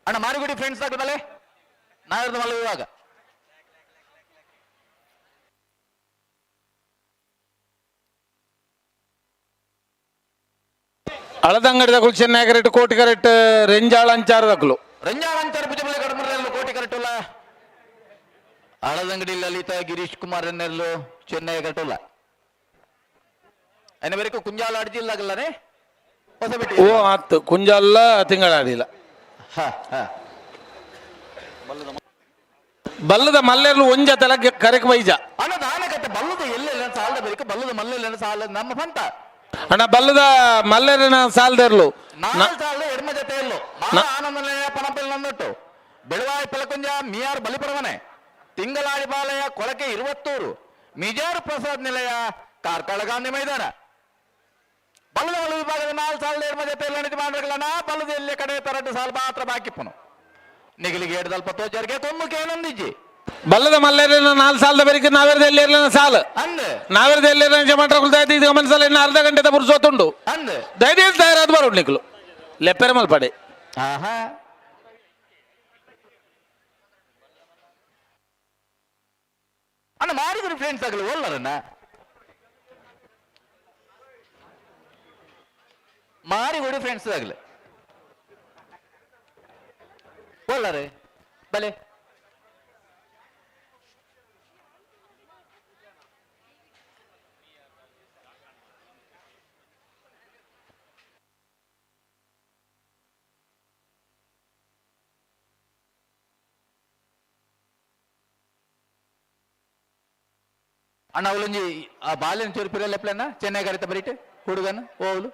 ಅಣ್ಣ ಮಾರಿಗುಡಿ ಫ್ರೆಂಡ್ಸ್ ಆಗದಲ್ಲೇ ನಾಯರ್ದ ಮಲ್ಲ ಇವಾಗ ಹಳದಂಗಡಿದಗಳು ಚೆನ್ನೈ ಕರೆಕ್ಟ್ ಕೋಟಿ ಕರೆಕ್ಟ್ ರೆಂಜಾಳ ಅಂಚಾರದಗಳು ರಂಜಾಳ ಅಂಚಾರ ಭುಜಬಲ ಕಡಮರೆಲ್ಲೂ ಕೋಟಿ ಕರೆಕ್ಟಲ್ಲ ಹಳದಂಗಡಿ ಲಲಿತಾ ಗಿರೀಶ್ ಕುಮಾರ್ ಎನ್ನೆಲ್ಲೂ ಚೆನ್ನೈ ಕರೆಕ್ಟಲ್ಲ ಎನ್ನ ಬೇರೆ ಕುಂಜಾಲ ಅಡ್ಜಿಲ್ಲಾಗಲ್ಲನೆ ಹೊಸ ಬಿಟ್ಟು ಓ ಆತು ಕುಂಜಲ್ಲ ತಿಂಗಳಾಡಿಲ್ಲ ಬಲ್ಲದ ಮಲ್ಲೆರ್ಲು ಒಂಜ ತಲ ಕರೆಕ್ ವೈಜ ಅಣ್ಣ ನಾನಕತ್ತೆ ಬಲ್ಲದ ಎಲ್ಲೆಲ್ಲ ಸಾಲದ ಬೇಕು ಬಲ್ಲದ ಮಲ್ಲೆಲ್ಲ ಸಾಲ ನಮ್ಮ ಪಂತ ಅಣ್ಣ ಬಲ್ಲದ ಮಲ್ಲೆರಿನ ಸಾಲದೆರ್ಲು 4 ಸಾಲ ಎಡ್ಮ ಜೊತೆ ಎಲ್ಲೋ ಆನಂದ ಪಣಪಲ್ಲಿ ನನ್ನೊಟ್ಟು ಬೆಳವಾಯಿ ಪಲಕುಂಜ ಮಿಯಾರ್ ಬಲಿಪರವನೆ ತಿಂಗಳಾಡಿ ಬಾಲಯ ಕೊಳಕೆ 20 ಮಿಜಾರು ಪ್ರಸಾದ್ ನಿಲಯ ಕಾರ್ಕಳ ಗಾಂಧಿ ಮೈದಾನ ಬಲ್ಲದ ವಿಭಾಗದ 4 ಸಾಲ ಎಡ್ಮ ಜೊತೆ ಎಲ್ಲ ನಿಧಿ ಮಾಡಿರಲ್ಲ ಬಲ್ಲದ ಎಲ್ಲೇ ಕಡೆ ತರಟ್ಟು ಸಾಲ ಮಾತ್ರ ಬಾಕಿಪ್ಪನು ನಿಗಲಿಗೆ 7 ತೋಚರಿಗೆ ಕೊಮ್ಮಕ್ಕೆ ಏನೊಂದಿಜ್ಜಿ ಬಲ್ಲದ ಮಲ್ಲೆರಿನ 4 ಸಾಲದ ಬೆರಿಕೆ ನಾವೆರದ ಎಲ್ಲಿರಲಿನ ಸಾಲ ಅಂದೆ ನಾವೆರದ ಎಲ್ಲಿರ ಜಮಾಟ್ರಗಳು ದಯದಿ ಇದು ಗಮನಿಸಲ್ಲ ಇನ್ನು ಅರ್ಧ ಗಂಟೆ ಪುರುಸೋತುಂಡು ಅಂದೆ ದಯದಿ ತಯಾರಾದ ಬರೋಡು ನಿಕ್ಲು ಲೆಪ್ಪೆರ ಮಲ್ಪಡೆ ಆಹಾ ಅಣ್ಣ ಮಾರಿಗುಡಿ ಫ್ರೆಂಡ್ಸ್ ಆಗಲಿ ಒಲ್ಲರನ್ನ ಮಾರಿಗುಡಿ ಫ್ರೆಂಡ್ಸ್ ಆಗಲಿ ಒಲ್ಲರೆ ಬಲೆ ಅಣ್ಣ ಅವಲೊಂಜಿ ಆ ಬಾಲ್ಯನ ಚೂರು ಪಿರಲೆಪ್ಲನ್ನ ಚೆನ್ನೈ ಕರಿತ ಬರೀಟ್ ಹುಡುಗನ ಓವಲು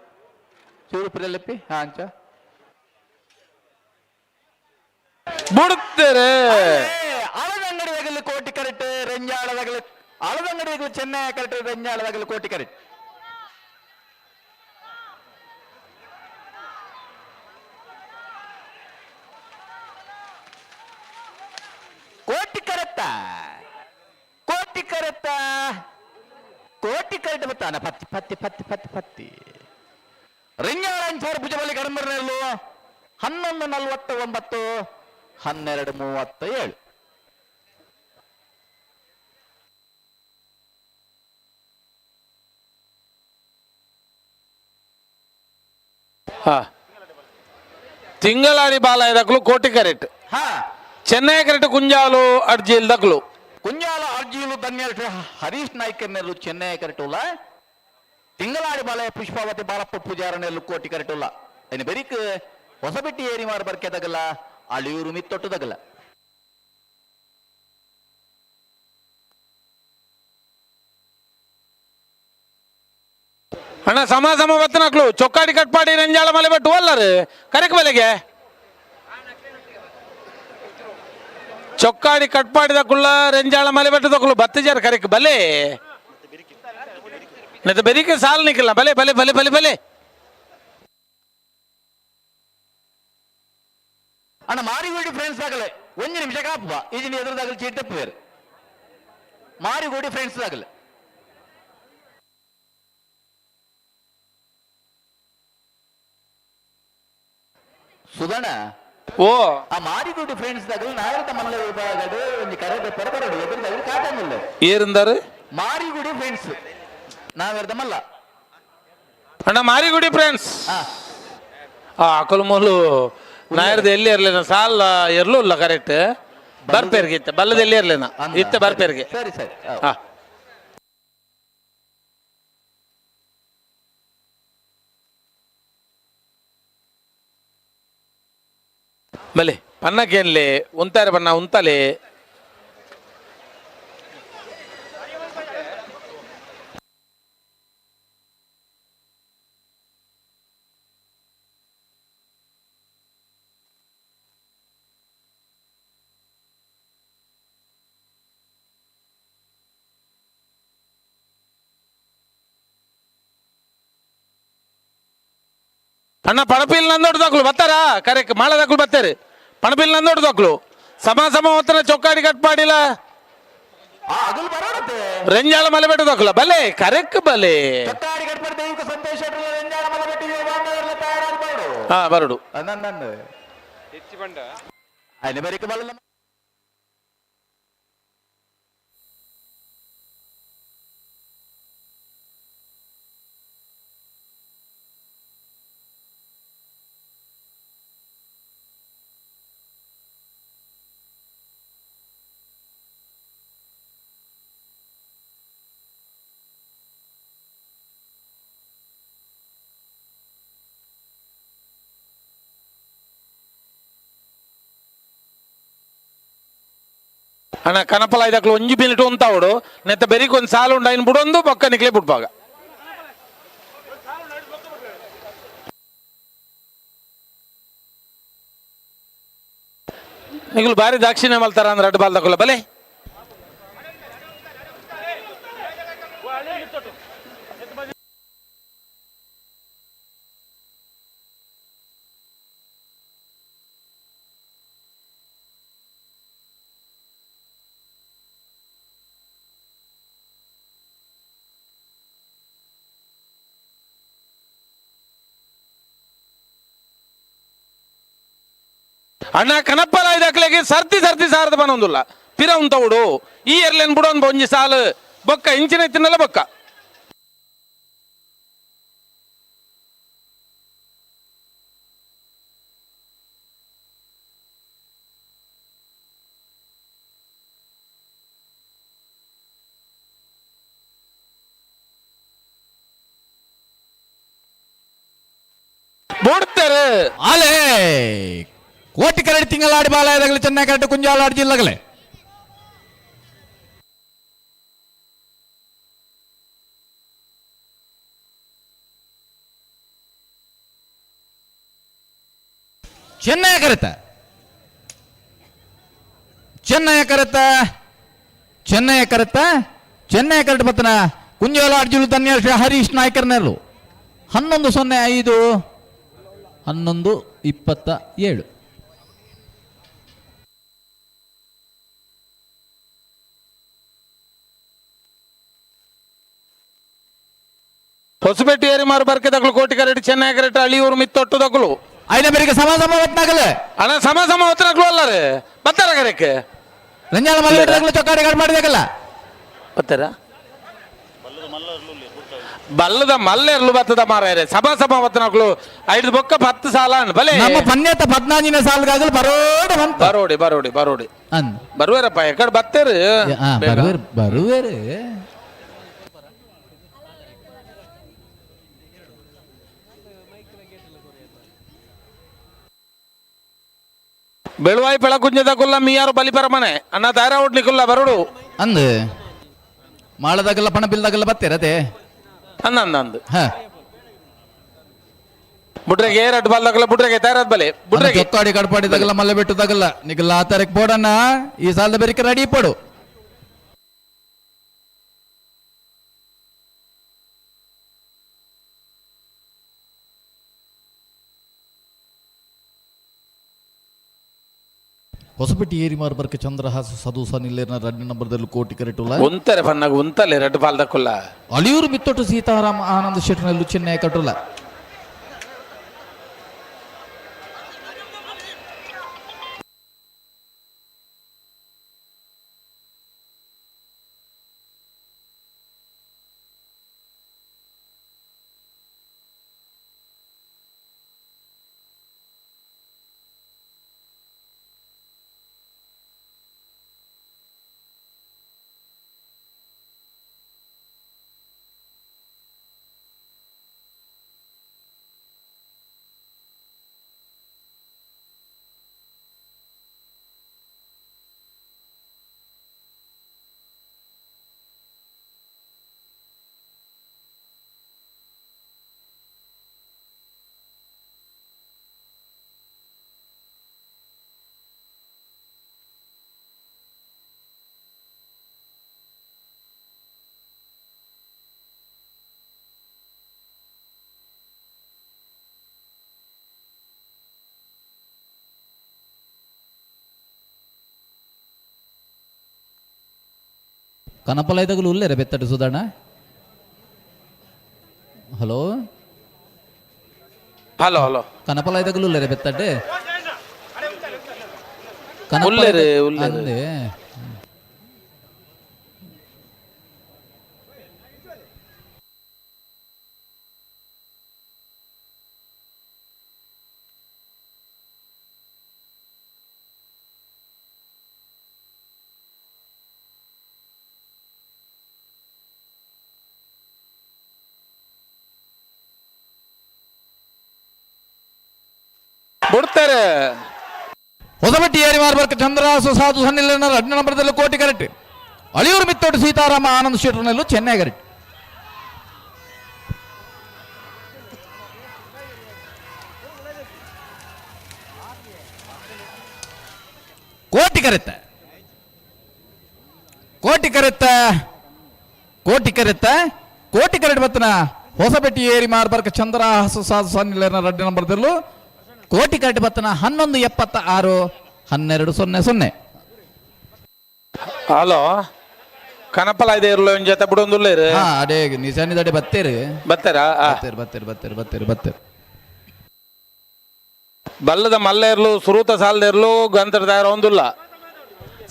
ಚೂರು ಪಿರಲೆಪ್ಪಿ ಅಂಚ ಬಿಡುತ್ತಾರೆ ಅಳದಂಗಡಿಯಾಗಲಿ ಕೋಟಿ ಕರೆಕ್ಟ್ ರೆಂಜಾಳದಾಗಲಿ ಅಳದಂಗಡಿಯಾಗಲಿ ಚೆನ್ನೈ ಕರೆಕ್ಟ್ ರೆಂಜಾಳದಾಗಲಿ ಕೋಟಿ ಕರೆಕ್ಟ್ ಕೋಟಿ ಕರೆಕ್ಟ ಕೋಟಿ ಕರೆಕ್ಟ್ ಬತ್ತಾನ ಪತ್ತಿ ಪತ್ತಿ ಪತ್ತಿ ಪತ್ತಿ ಪತ್ತಿ ರೆಂಜಾಳ ಅಂಚಾರ ಭುಜಬಲಿ ಕಡಂಬರನೆಲ್ಲೂ 11:49 12:37 ತಿಂಗಳಾಡಿ ಬಾಲಾಯದಕ್ಲು ಕೋಟಿ ಕರೆಕ್ಟ್ ಚೆನ್ನೈ ಕರೆಕ್ಟ್ ಕುಂಜಾಲು ಅರ್ಜಿಲ್ ದಕ್ಲು ಕುಂಜಾಲ ಅರ್ಜಿಲು ಧನ್ಯರು ಹರೀಶ್ ನಾಯ್ಕರ್ನೆಲ್ಲು ಚೆನ್ನೈ ಕರೆಕ್ಟುಲ್ಲ ತಿಂಗಳಾಡಿ ಬಾಲಯ ಪುಷ್ಪಾವತಿ ಬಾಳಪ್ಪ ಪೂಜಾರನೆಲ್ಲು ಕೋಟಿ ಕರೆಕ್ಟುಲ್ಲ ಇನ್ನು ಬೆರಿಕ್ ಹೊಸಬೆಟ್ಟಿ ಏರಿ ಮಾರು ಬರ್ಕೆದಗಲ್ಲ ಅಳಿಯೂರು ಮಿತ್ತೊಟ್ಟುದಗಲ್ಲ ಅಣ್ಣ ಸಮ ಸಮ ಬತ್ತನಕ್ಲು ಚೊಕ್ಕಾಡಿ ಕಟ್ಪಾಡಿ ರೆಂಜಾಳ ಮಲೆ ಬಟ್ಟು ಅಲ್ಲರು ಕರೆಕ್ ಬೆಲೆಗೆ ಚೊಕ್ಕಾಡಿ ಕಟ್ಪಾಡಿದ ಕುಳ್ಳ ರೆಂಜಾಳ ಮಲೆ ಬಟ್ಟದಕ್ಲು ಬತ್ತ ಜಾರ ಕರೆಕ್ ಬಲೆ ಬೆರಿಕೆ ಸಾಲ್ ನಿಕ್ಕಿಲ್ಲ ಬಲೆ ಬಲೆ ಬಲೆ ಬಲೆ ಬಲೆ ಅಣ್ಣ ಮಾರಿಗೋಡಿ ಫ್ರೆಂಡ್ಸ್ ಆಗಲೇ ಒಂದು ನಿಮಿಷ ಕಾಪ ಇದನ್ನ ಎದುರದಾಗಲಿ ಚೀಟಪ್ಪು ಬೇರೆ ಮಾರಿಗೋಡಿ ಫ್ರೆಂಡ್ಸ್ ಆಗಲ್ಲ ಸುಧಣ್ಣ ಓ ಆ ಮಾರಿಗೋಡಿ ಫ್ರೆಂಡ್ಸ್ ಆಗಲ್ಲ ನಾಯರದ ಮಲ್ಲ ವಿಭಾಗದ ಒಂದು ಕರೆದ ಪರಬರಡು ಎದುರದಾಗಲಿ ಕಾಟಂಗಿಲ್ಲ ಏರಿಂದಾರು ಮಾರಿಗುಡಿ ಫ್ರೆಂಡ್ಸ್ ನಾವೆರ್ದಮಲ್ಲ ಅಣ್ಣ ಮಾರಿಗುಡಿ ಫ್ರೆಂಡ್ಸ್ ಅಕಲು ಮೊಲು ನಾಯರ್ದು ಎಲ್ಲಿ ಇರ್ಲಿನ ಸಾಲ ಇರ್ಲೂ ಇಲ್ಲ ಕರೆಕ್ಟ್ ಬರ್ಪೇರ್ಗೆ ಇತ್ತೆ ಬಲ್ಲದಲ್ಲಿ ಇರ್ಲಿನ ಇತ್ತೆ ಬರ್ಪೇರ್ಗೆ ಸರಿ ಸರಿ ಹಾ ಬಲೆ ಪನ್ನಕ್ಕೇನ್ಲಿ ಉಂತಾರೆ ಬಣ್ಣ ಉಂತಲೆ ಅಣ್ಣ ಪಣಪಿಲ್ ನಂದೊಡ್ದಾಕ್ಲು ಬತ್ತಾರ ಕರೆಕ್ ಮಾಳದಾಕ್ಲು ಬತ್ತೇರಿ ಪಣಪಿಲ್ ನಂದೊಡ್ದಾಕ್ಲು ಸಮ ಸಮ ಹೊತ್ತನ ಚೊಕ್ಕಾಡಿ ಕಟ್ಪಾಡಿಲ್ಲ ರೆಂಜಾಳ ಮಲೆ ಬೆಟ್ಟದಾಕ್ಲ ಬಲೆ ಕರೆಕ್ ಬಲೆ ಹಾ ಬರಡು ಅಣ್ಣ ಕನಪಲ ಇದಕ್ಲು ಒಂಜಿ ಮಿನಿಟ್ ಉಂತಾವಡು ನೆತ್ತ ಬೆರಿಕ್ ಒಂದು ಸಾಲು ಉಂಡ ಇನ್ ಬಿಡೊಂದು ಪಕ್ಕ ನಿಕ್ಲೆ ಬಿಡ್ಪಾಗ ನಿಗ್ಲು ಬಾರಿ ದಾಕ್ಷಿಣ್ಯ ಮಲ್ತಾರ ಅಂದ್ರೆ ಅಡ್ಡ ಬಾಲ್ ತಗೊಲ್ಲ ಬಲೆ ಅಣ್ಣ ಕನಪ್ಪಲ ಇದಕ್ಲೆಗೆ ಸರ್ತಿ ಸರ್ತಿ ಸಾರದ ಬನೊಂದುಲ್ಲ ಪಿರ ಉಂತವುಡು ಈ ಎರ್ಲೆನ್ ಬಿಡೊಂದು ಬೊಂಜಿ ಸಾಲು ಬೊಕ್ಕ ಇಂಚಿನ ತಿನ್ನಲ್ಲ ಬೊಕ್ಕ ಬೋಡ್ತಾರೆ ಆಲೇ ಕೋಟಿ ಕರಡಿ ತಿಂಗಳಾಡಿ ಬಾಲಾಯದಾಗಲಿ ಚೆನ್ನಾಗಿ ಕರೆಕ್ಟ್ ಕುಂಜಾಲಾಡಿ ಜಿಲ್ಲಾಗಲೇ ಚೆನ್ನೈ ಕರೆತ ಚೆನ್ನೈ ಕರೆತ ಚೆನ್ನೈ ಕರೆತ ಚೆನ್ನೈ ಕರೆಕ್ಟ್ ಬತ್ತನ ಕುಂಜಾಲಾಡಿ ಜಿಲ್ಲು ತನ್ಯ ಹರೀಶ್ ನಾಯ್ಕರ್ನರು 11:05 11:27 ಹೊಸಪೇಟೆ ಏರಿ ಮಾರು ಬರ್ಕೆ ತಗಲು ಕೋಟಿ ಕರೆಕ್ಟ್ ಚೆನ್ನೈ ಕರೆಕ್ಟ್ ಅಳಿಯೂರು ಮಿತ್ತೊಟ್ಟು ತಗಲು ಐನ ಬೇರಿಗೆ ಸಮ ಸಮ ಹೊತ್ನಾಗಲೆ ಅಣ್ಣ ಸಮ ಸಮ ಹೊತ್ತನಕ್ಲು ಅಲ್ಲಾರೆ ಬತ್ತಾರ ಕರೆಕ್ಕೆ ರಂಜಾನ ಮಲ್ಲ ಚೊಕ್ಕಾಡಿ ಗಾಡಿ ಮಾಡಿದಾಗಲ್ಲ ಬತ್ತಾರ ಬಲ್ಲದ ಮಲ್ಲೆರ್ಲು ಬತ್ತದ ಮಾರಾಯರೆ ಸಭಾ ಸಭಾ ಹೊತ್ತನಕ್ಲು 5 ಬೊಕ್ಕ 10 ಸಾಲ ಬಲೆ ನಮ್ಮ ಪನ್ಯತ 14ನೇ ಸಾಲಗಾಗಲು ಬರೋಡೆ ಬಂತ ಬರೋಡಿ ಬರೋಡಿ ಬರೋಡಿ ಬರುವೇರಪ್ಪ ಎಕಡೆ ಬತ್ತೇರು ಬರುವೇರು ಬೆಳುವಾಯಿ ಬೆಳಕುಂಜದ ಕುಲ್ಲ ಮೀಯಾರು ಬಲಿಪರ ಮನೆ ಅಣ್ಣ ದಾರ ಓಡ್ಲಿಕ್ಕುಲ್ಲ ಬರೋಡು ಅಂದ್ ಮಾಳದಾಗೆಲ್ಲ ಪಣ ಬಿಲ್ದಾಗೆಲ್ಲ ಬತ್ತೇರತೆ ಅಂದ ಅಂದ ಅಂದ್ ಬುಡ್ರೆಗೆ ಎರಡು ಬಾಲ್ ತಗಲ ಬುಡ್ರೆಗೆ ತಯಾರಾದ ಬಲೆ ಬುಡ್ರೆಗೆ ಚೊಕ್ಕಾಡಿ ಕಡ್ಪಾಡಿ ತಗಲ ಮಲ್ಲ ಬಿಟ್ಟು ತಗಲ್ಲ ನಿಗಲ್ಲ ಆ ತಾರೀಕು ಬೋಡಣ್ಣ ಈ ಸಾಲದ ಬೇರಿಕೆ ರೆಡಿ ಪಡು ಹೊಸಪೇಟೆ ಏರಿ ಮಾರ್ಬರ್ಕ ಚಂದ್ರಹಾಸ ಸದೂಸ ನಿಲ್ಲೇನ 2 ನಂಬರ್ದಲ್ಲಿ ಕೋಟಿ ಕರೆಟುಲ ಒಂತಾರೆ ಫನ್ನಾಗ ಒಂತಲೆ ಎರಡು ಬಾಲ್ ತಕೊಲ್ಲ ಅಳಿಯೂರು ಬಿತ್ತೊಟ್ಟು ಸೀತಾರಾಮ ಆನಂದ ಶೆಟ್ಟರ್ನಲ್ಲೂ ಚೆನ್ನೈ ಕಟ್ಟುಲ ಕನಪಲಯದಾಗಲು ಉಲ್ಲೇರ ಬೆತ್ತಟ್ಟು ಸುಧಾರಣ ಹಲೋ ಹಲೋ ಹಲೋ ಕನಪಲಯದಾಗಲು ಉಲ್ಲೇರ ಬೆತ್ತಡ್ಡೆ ಉಲ್ಲೇರೆ ಉಲ್ಲೇರೆ ಅಂದೆ ಬಿಡ್ತಾರೆ ಹೊಸಬಟ್ಟಿ ಏರಿ ಮಾರ್ಬರ್ಕ ಚಂದ್ರಹಾಸ ಸಾಧು ಸನ್ನಿಲಿನ 2 ನಂಬರ್ದಲ್ಲಿ ಕೋಟಿ ಕರೆಕ್ಟ್ ಅಳಿಯೂರು ಮಿತ್ತೋಟು ಸೀತಾರಾಮ ಆನಂದ್ ಶೆಟ್ಟರ್ನಲ್ಲೂ ಚೆನ್ನೈ ಕರೆಕ್ಟ್ ಕೋಟಿ ಕರೆತ್ತ ಕೋಟಿ ಕರೆತ್ತ ಕೋಟಿ ಕರೆತ್ತ ಕೋಟಿ ಕರೆಕ್ಟ್ ಬತ್ತನ ಹೊಸಬೆಟ್ಟಿ ಏರಿ ಮಾರ್ಬರ್ಕ ಚಂದ್ರಹಾಸ ಸಾಧು ಸನ್ನಿಲಿನ 2 ನಂಬರ್ದಲ್ಲೂ ಕೋಟಿ ಕರೆಕ್ಟ್ ಬತ್ತನ 1176 1200. ಹಲೋ ಕನಪಲ ಇದೆ ಇರಲು ಒಂದು ಜೊತೆ ಬಿಡೊಂದುಲ್ಲೇರು ಅದೇ ನಿಜಾನಿದಡೆ ಬತ್ತೇರಿ ಬತ್ತಾರಾ ಬತ್ತೇರಿ ಬಲ್ಲದ ಮಲ್ಲ ಇರ್ಲು ಸುರೂತ ಸಾಲದ ಇರ್ಲು ಗಂತರ ತಯಾರ ಒಂದಿಲ್ಲ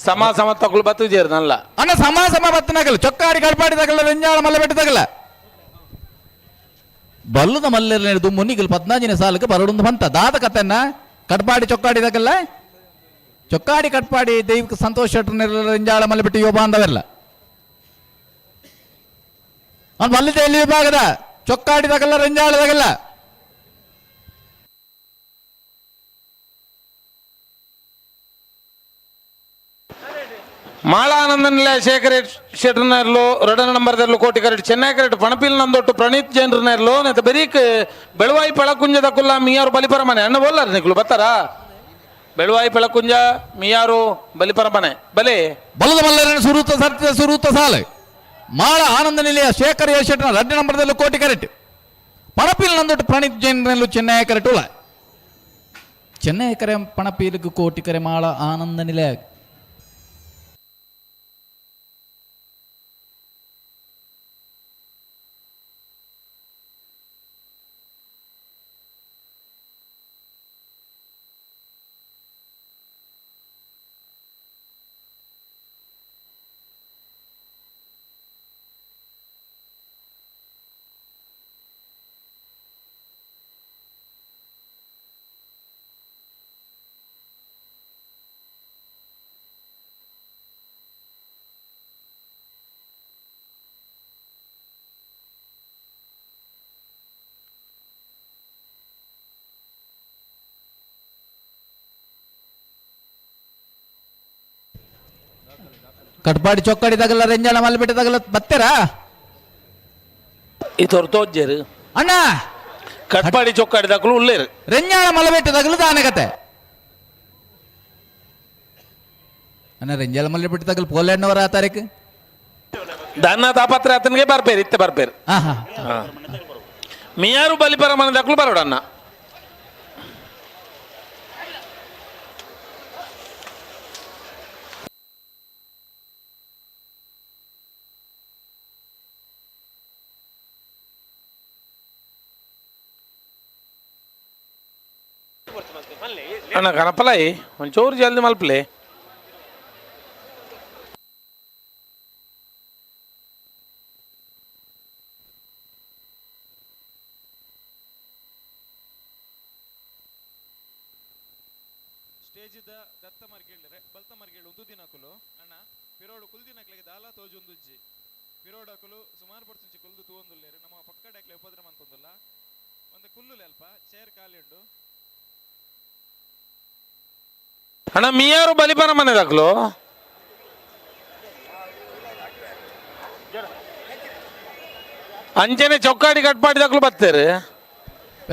ಸಮ ತಗೊಳ್ಳು ಬತ್ತು ಜೇರ್ನಲ್ಲ ಅಣ್ಣ ಸಮ ಬತ್ತನಾಗಲ್ಲ ಚೊಕ್ಕಾಡಿ ಕಡ್ಪಾಡಿ ತಗಲ್ಲ ರೆಂಜಾಳ ಮಲ್ಲ ಬೆಟ್ಟ ತಗಲ್ಲ ಬಲ್ಲದ ಮಲ್ಲೆರದು ಮುನಿಗಲ್ 14ನೇ ಸಾಲಕ್ಕೆ ಬರಡೊಂದು ಬಂತ ದಾದ ಕತೆನ್ನ ಕಟ್ಪಾಡಿ ಚೊಕ್ಕಾಡಿ ತಗಲ್ಲ ಚೊಕ್ಕಾಡಿ ಕಟ್ಪಾಡಿ ದೈವಿಕ ಸಂತೋಷ ಶೆಟ್ಟರ್ನೆಲ್ಲ ರೆಂಜಾಳ ಮಲ್ಲ ಬೆಟ್ಟ ಯುವ ಬಾಂಧವೆಲ್ಲ ಅವ್ನು ಮಲ್ಲಿದಲ್ಲಿ ವಿಭಾಗದ ಚೊಕ್ಕಾಡಿ ತಗಲ್ಲ ರೆಂಜಾಳ ತಗಲ್ಲ ಮಾಳಾನಂದನಿಲ್ಲ ಶೇಖರ್ ಶೆಟ್ಟರ್ನರ್ಲು 2 ನಂಬರ್ದರ್ಲು ಕೋಟಿ ಕರೆಕ್ಟ್ ಚೆನ್ನೈ ಕರೆಕ್ಟ್ ಪಣಪಿಲ್ ನಂದೊಟ್ಟು ಪ್ರಣೀತ್ ಜೈನ್ರರ್ನರ್ಲು ನೆತ್ತ ಬೆರೀಕ್ ಬೆಳವಾಯಿ ಪೆಳಕುಂಜದ ಕುಲ್ಲ ಮಿಯಾರು ಬಲಿಪರಮನೆ ಅಣ್ಣ ಬೋಲ್ಲಾರ ನಿಕ್ಲು ಬತ್ತಾರಾ ಬೆಳವಾಯಿ ಪೆಳಕುಂಜ ಮಿಯಾರು ಬಲಿಪರಮನೆ ಬಲೆ ಬಲದ ಮಲ್ಲರನ ಸುರೂತ ಸಾಲ ಮಾಳ ಆನಂದ ನಿಲಯ ಶೇಖರ್ ಶೆಟ್ಟರ್ನ 2 ನಂಬರ್ದಲ್ಲೂ ಕೋಟಿ ಕರೆಕ್ಟ್ ಪಣಪಿಲ್ ನಂದೊಟ್ಟು ಪ್ರಣೀತ್ ಜೈನ್ರಲ್ಲೂ ಚೆನ್ನೈ ಕರೆಕ್ಟ್ ಉಲ ಚೆನ್ನೈ ಕರೆ ಪಣಪಿಲ್ಗೆ ಕೋಟಿ ಕರೆ ಮಾಳ ಆನಂದ ನಿಲಯ ಕಟ್ಪಾಡಿ ಚೊಕ್ಕಾಡಿ ತಗಲ್ಲ ರೆಂಜಾಳ ಮಲ್ಬಿಟ್ಟು ತಗಲ್ಲ ಬತ್ತೇರಾ ಈ ತೋರ್ತೋಜ್ಜರು ಅಣ್ಣ ಕಟ್ಪಾಡಿ ಚೊಕ್ಕಾಡಿ ದಾಖಲು ಉಳ್ಳೇರು ರೆಂಜಾಳ ಮಲಬೆಟ್ಟದಾಗಲು ದಾನಗತೆ ಅನ್ನ ರೆಂಜಾಳ ಮಲಬೆಟ್ಟದಾಗಲು ಪೋಲೆಂಡ್ನವರ ಆ ತಾರೀಕು ದನ್ನ ತಾಪತ್ರ ಆತನಿಗೆ ಬರ್ಪೇರು ಇತ್ತೆ ಬರ್ಪೇರು ಮಿಯಾರು ಬಲಿಪರ ಮನೆ ದಾಖಲು ಬರೋಡನ್ನ ಅಣ್ಣ ಕನಪಲಾಯಿ ಒಂಚೂರು ಜಲ್ದಿ ಮಲ್ಪಲೆ ಸ್ಟೇಜ್ ದತ್ತ ಮರ್ಗೇಳ್ರೆ ಬಲ್ತ ಮರ್ಗೇಳು ಒಂದು ದಿನಕುಲು ಅಣ್ಣ ಪಿರೋಡು ಕುಲ್ದಿನಕ್ಲೆಗೆ ದಾಲ ತೋಜೊಂದುಜ್ಜಿ ಪಿರೋಡಕುಲು ಸುಮಾರು ಪರ್ಸೆಂಟ್ ಕುಲ್ದು ತೂವೊಂದುಲ್ಲೇರು ನಮ್ಮ ಪಕ್ಕಡಕ್ಲೆ ಉಪದ್ರಮ ಅಂತಂದುಲ್ಲ ಒಂದು ಕುಲ್ಲುಲೆ ಅಲ್ಪ ಚೇರ್ ಕಾಲಿಂಡು ಅಣ್ಣ ಮಿಯಾರು ಬಲಿಪರ ಮನೆ ದಾಖಲು ಅಂಚನೆ ಚೊಕ್ಕಾಡಿ ಕಟ್ಪಾಡಿ ದಾಖಲು ಬರ್ತೇರು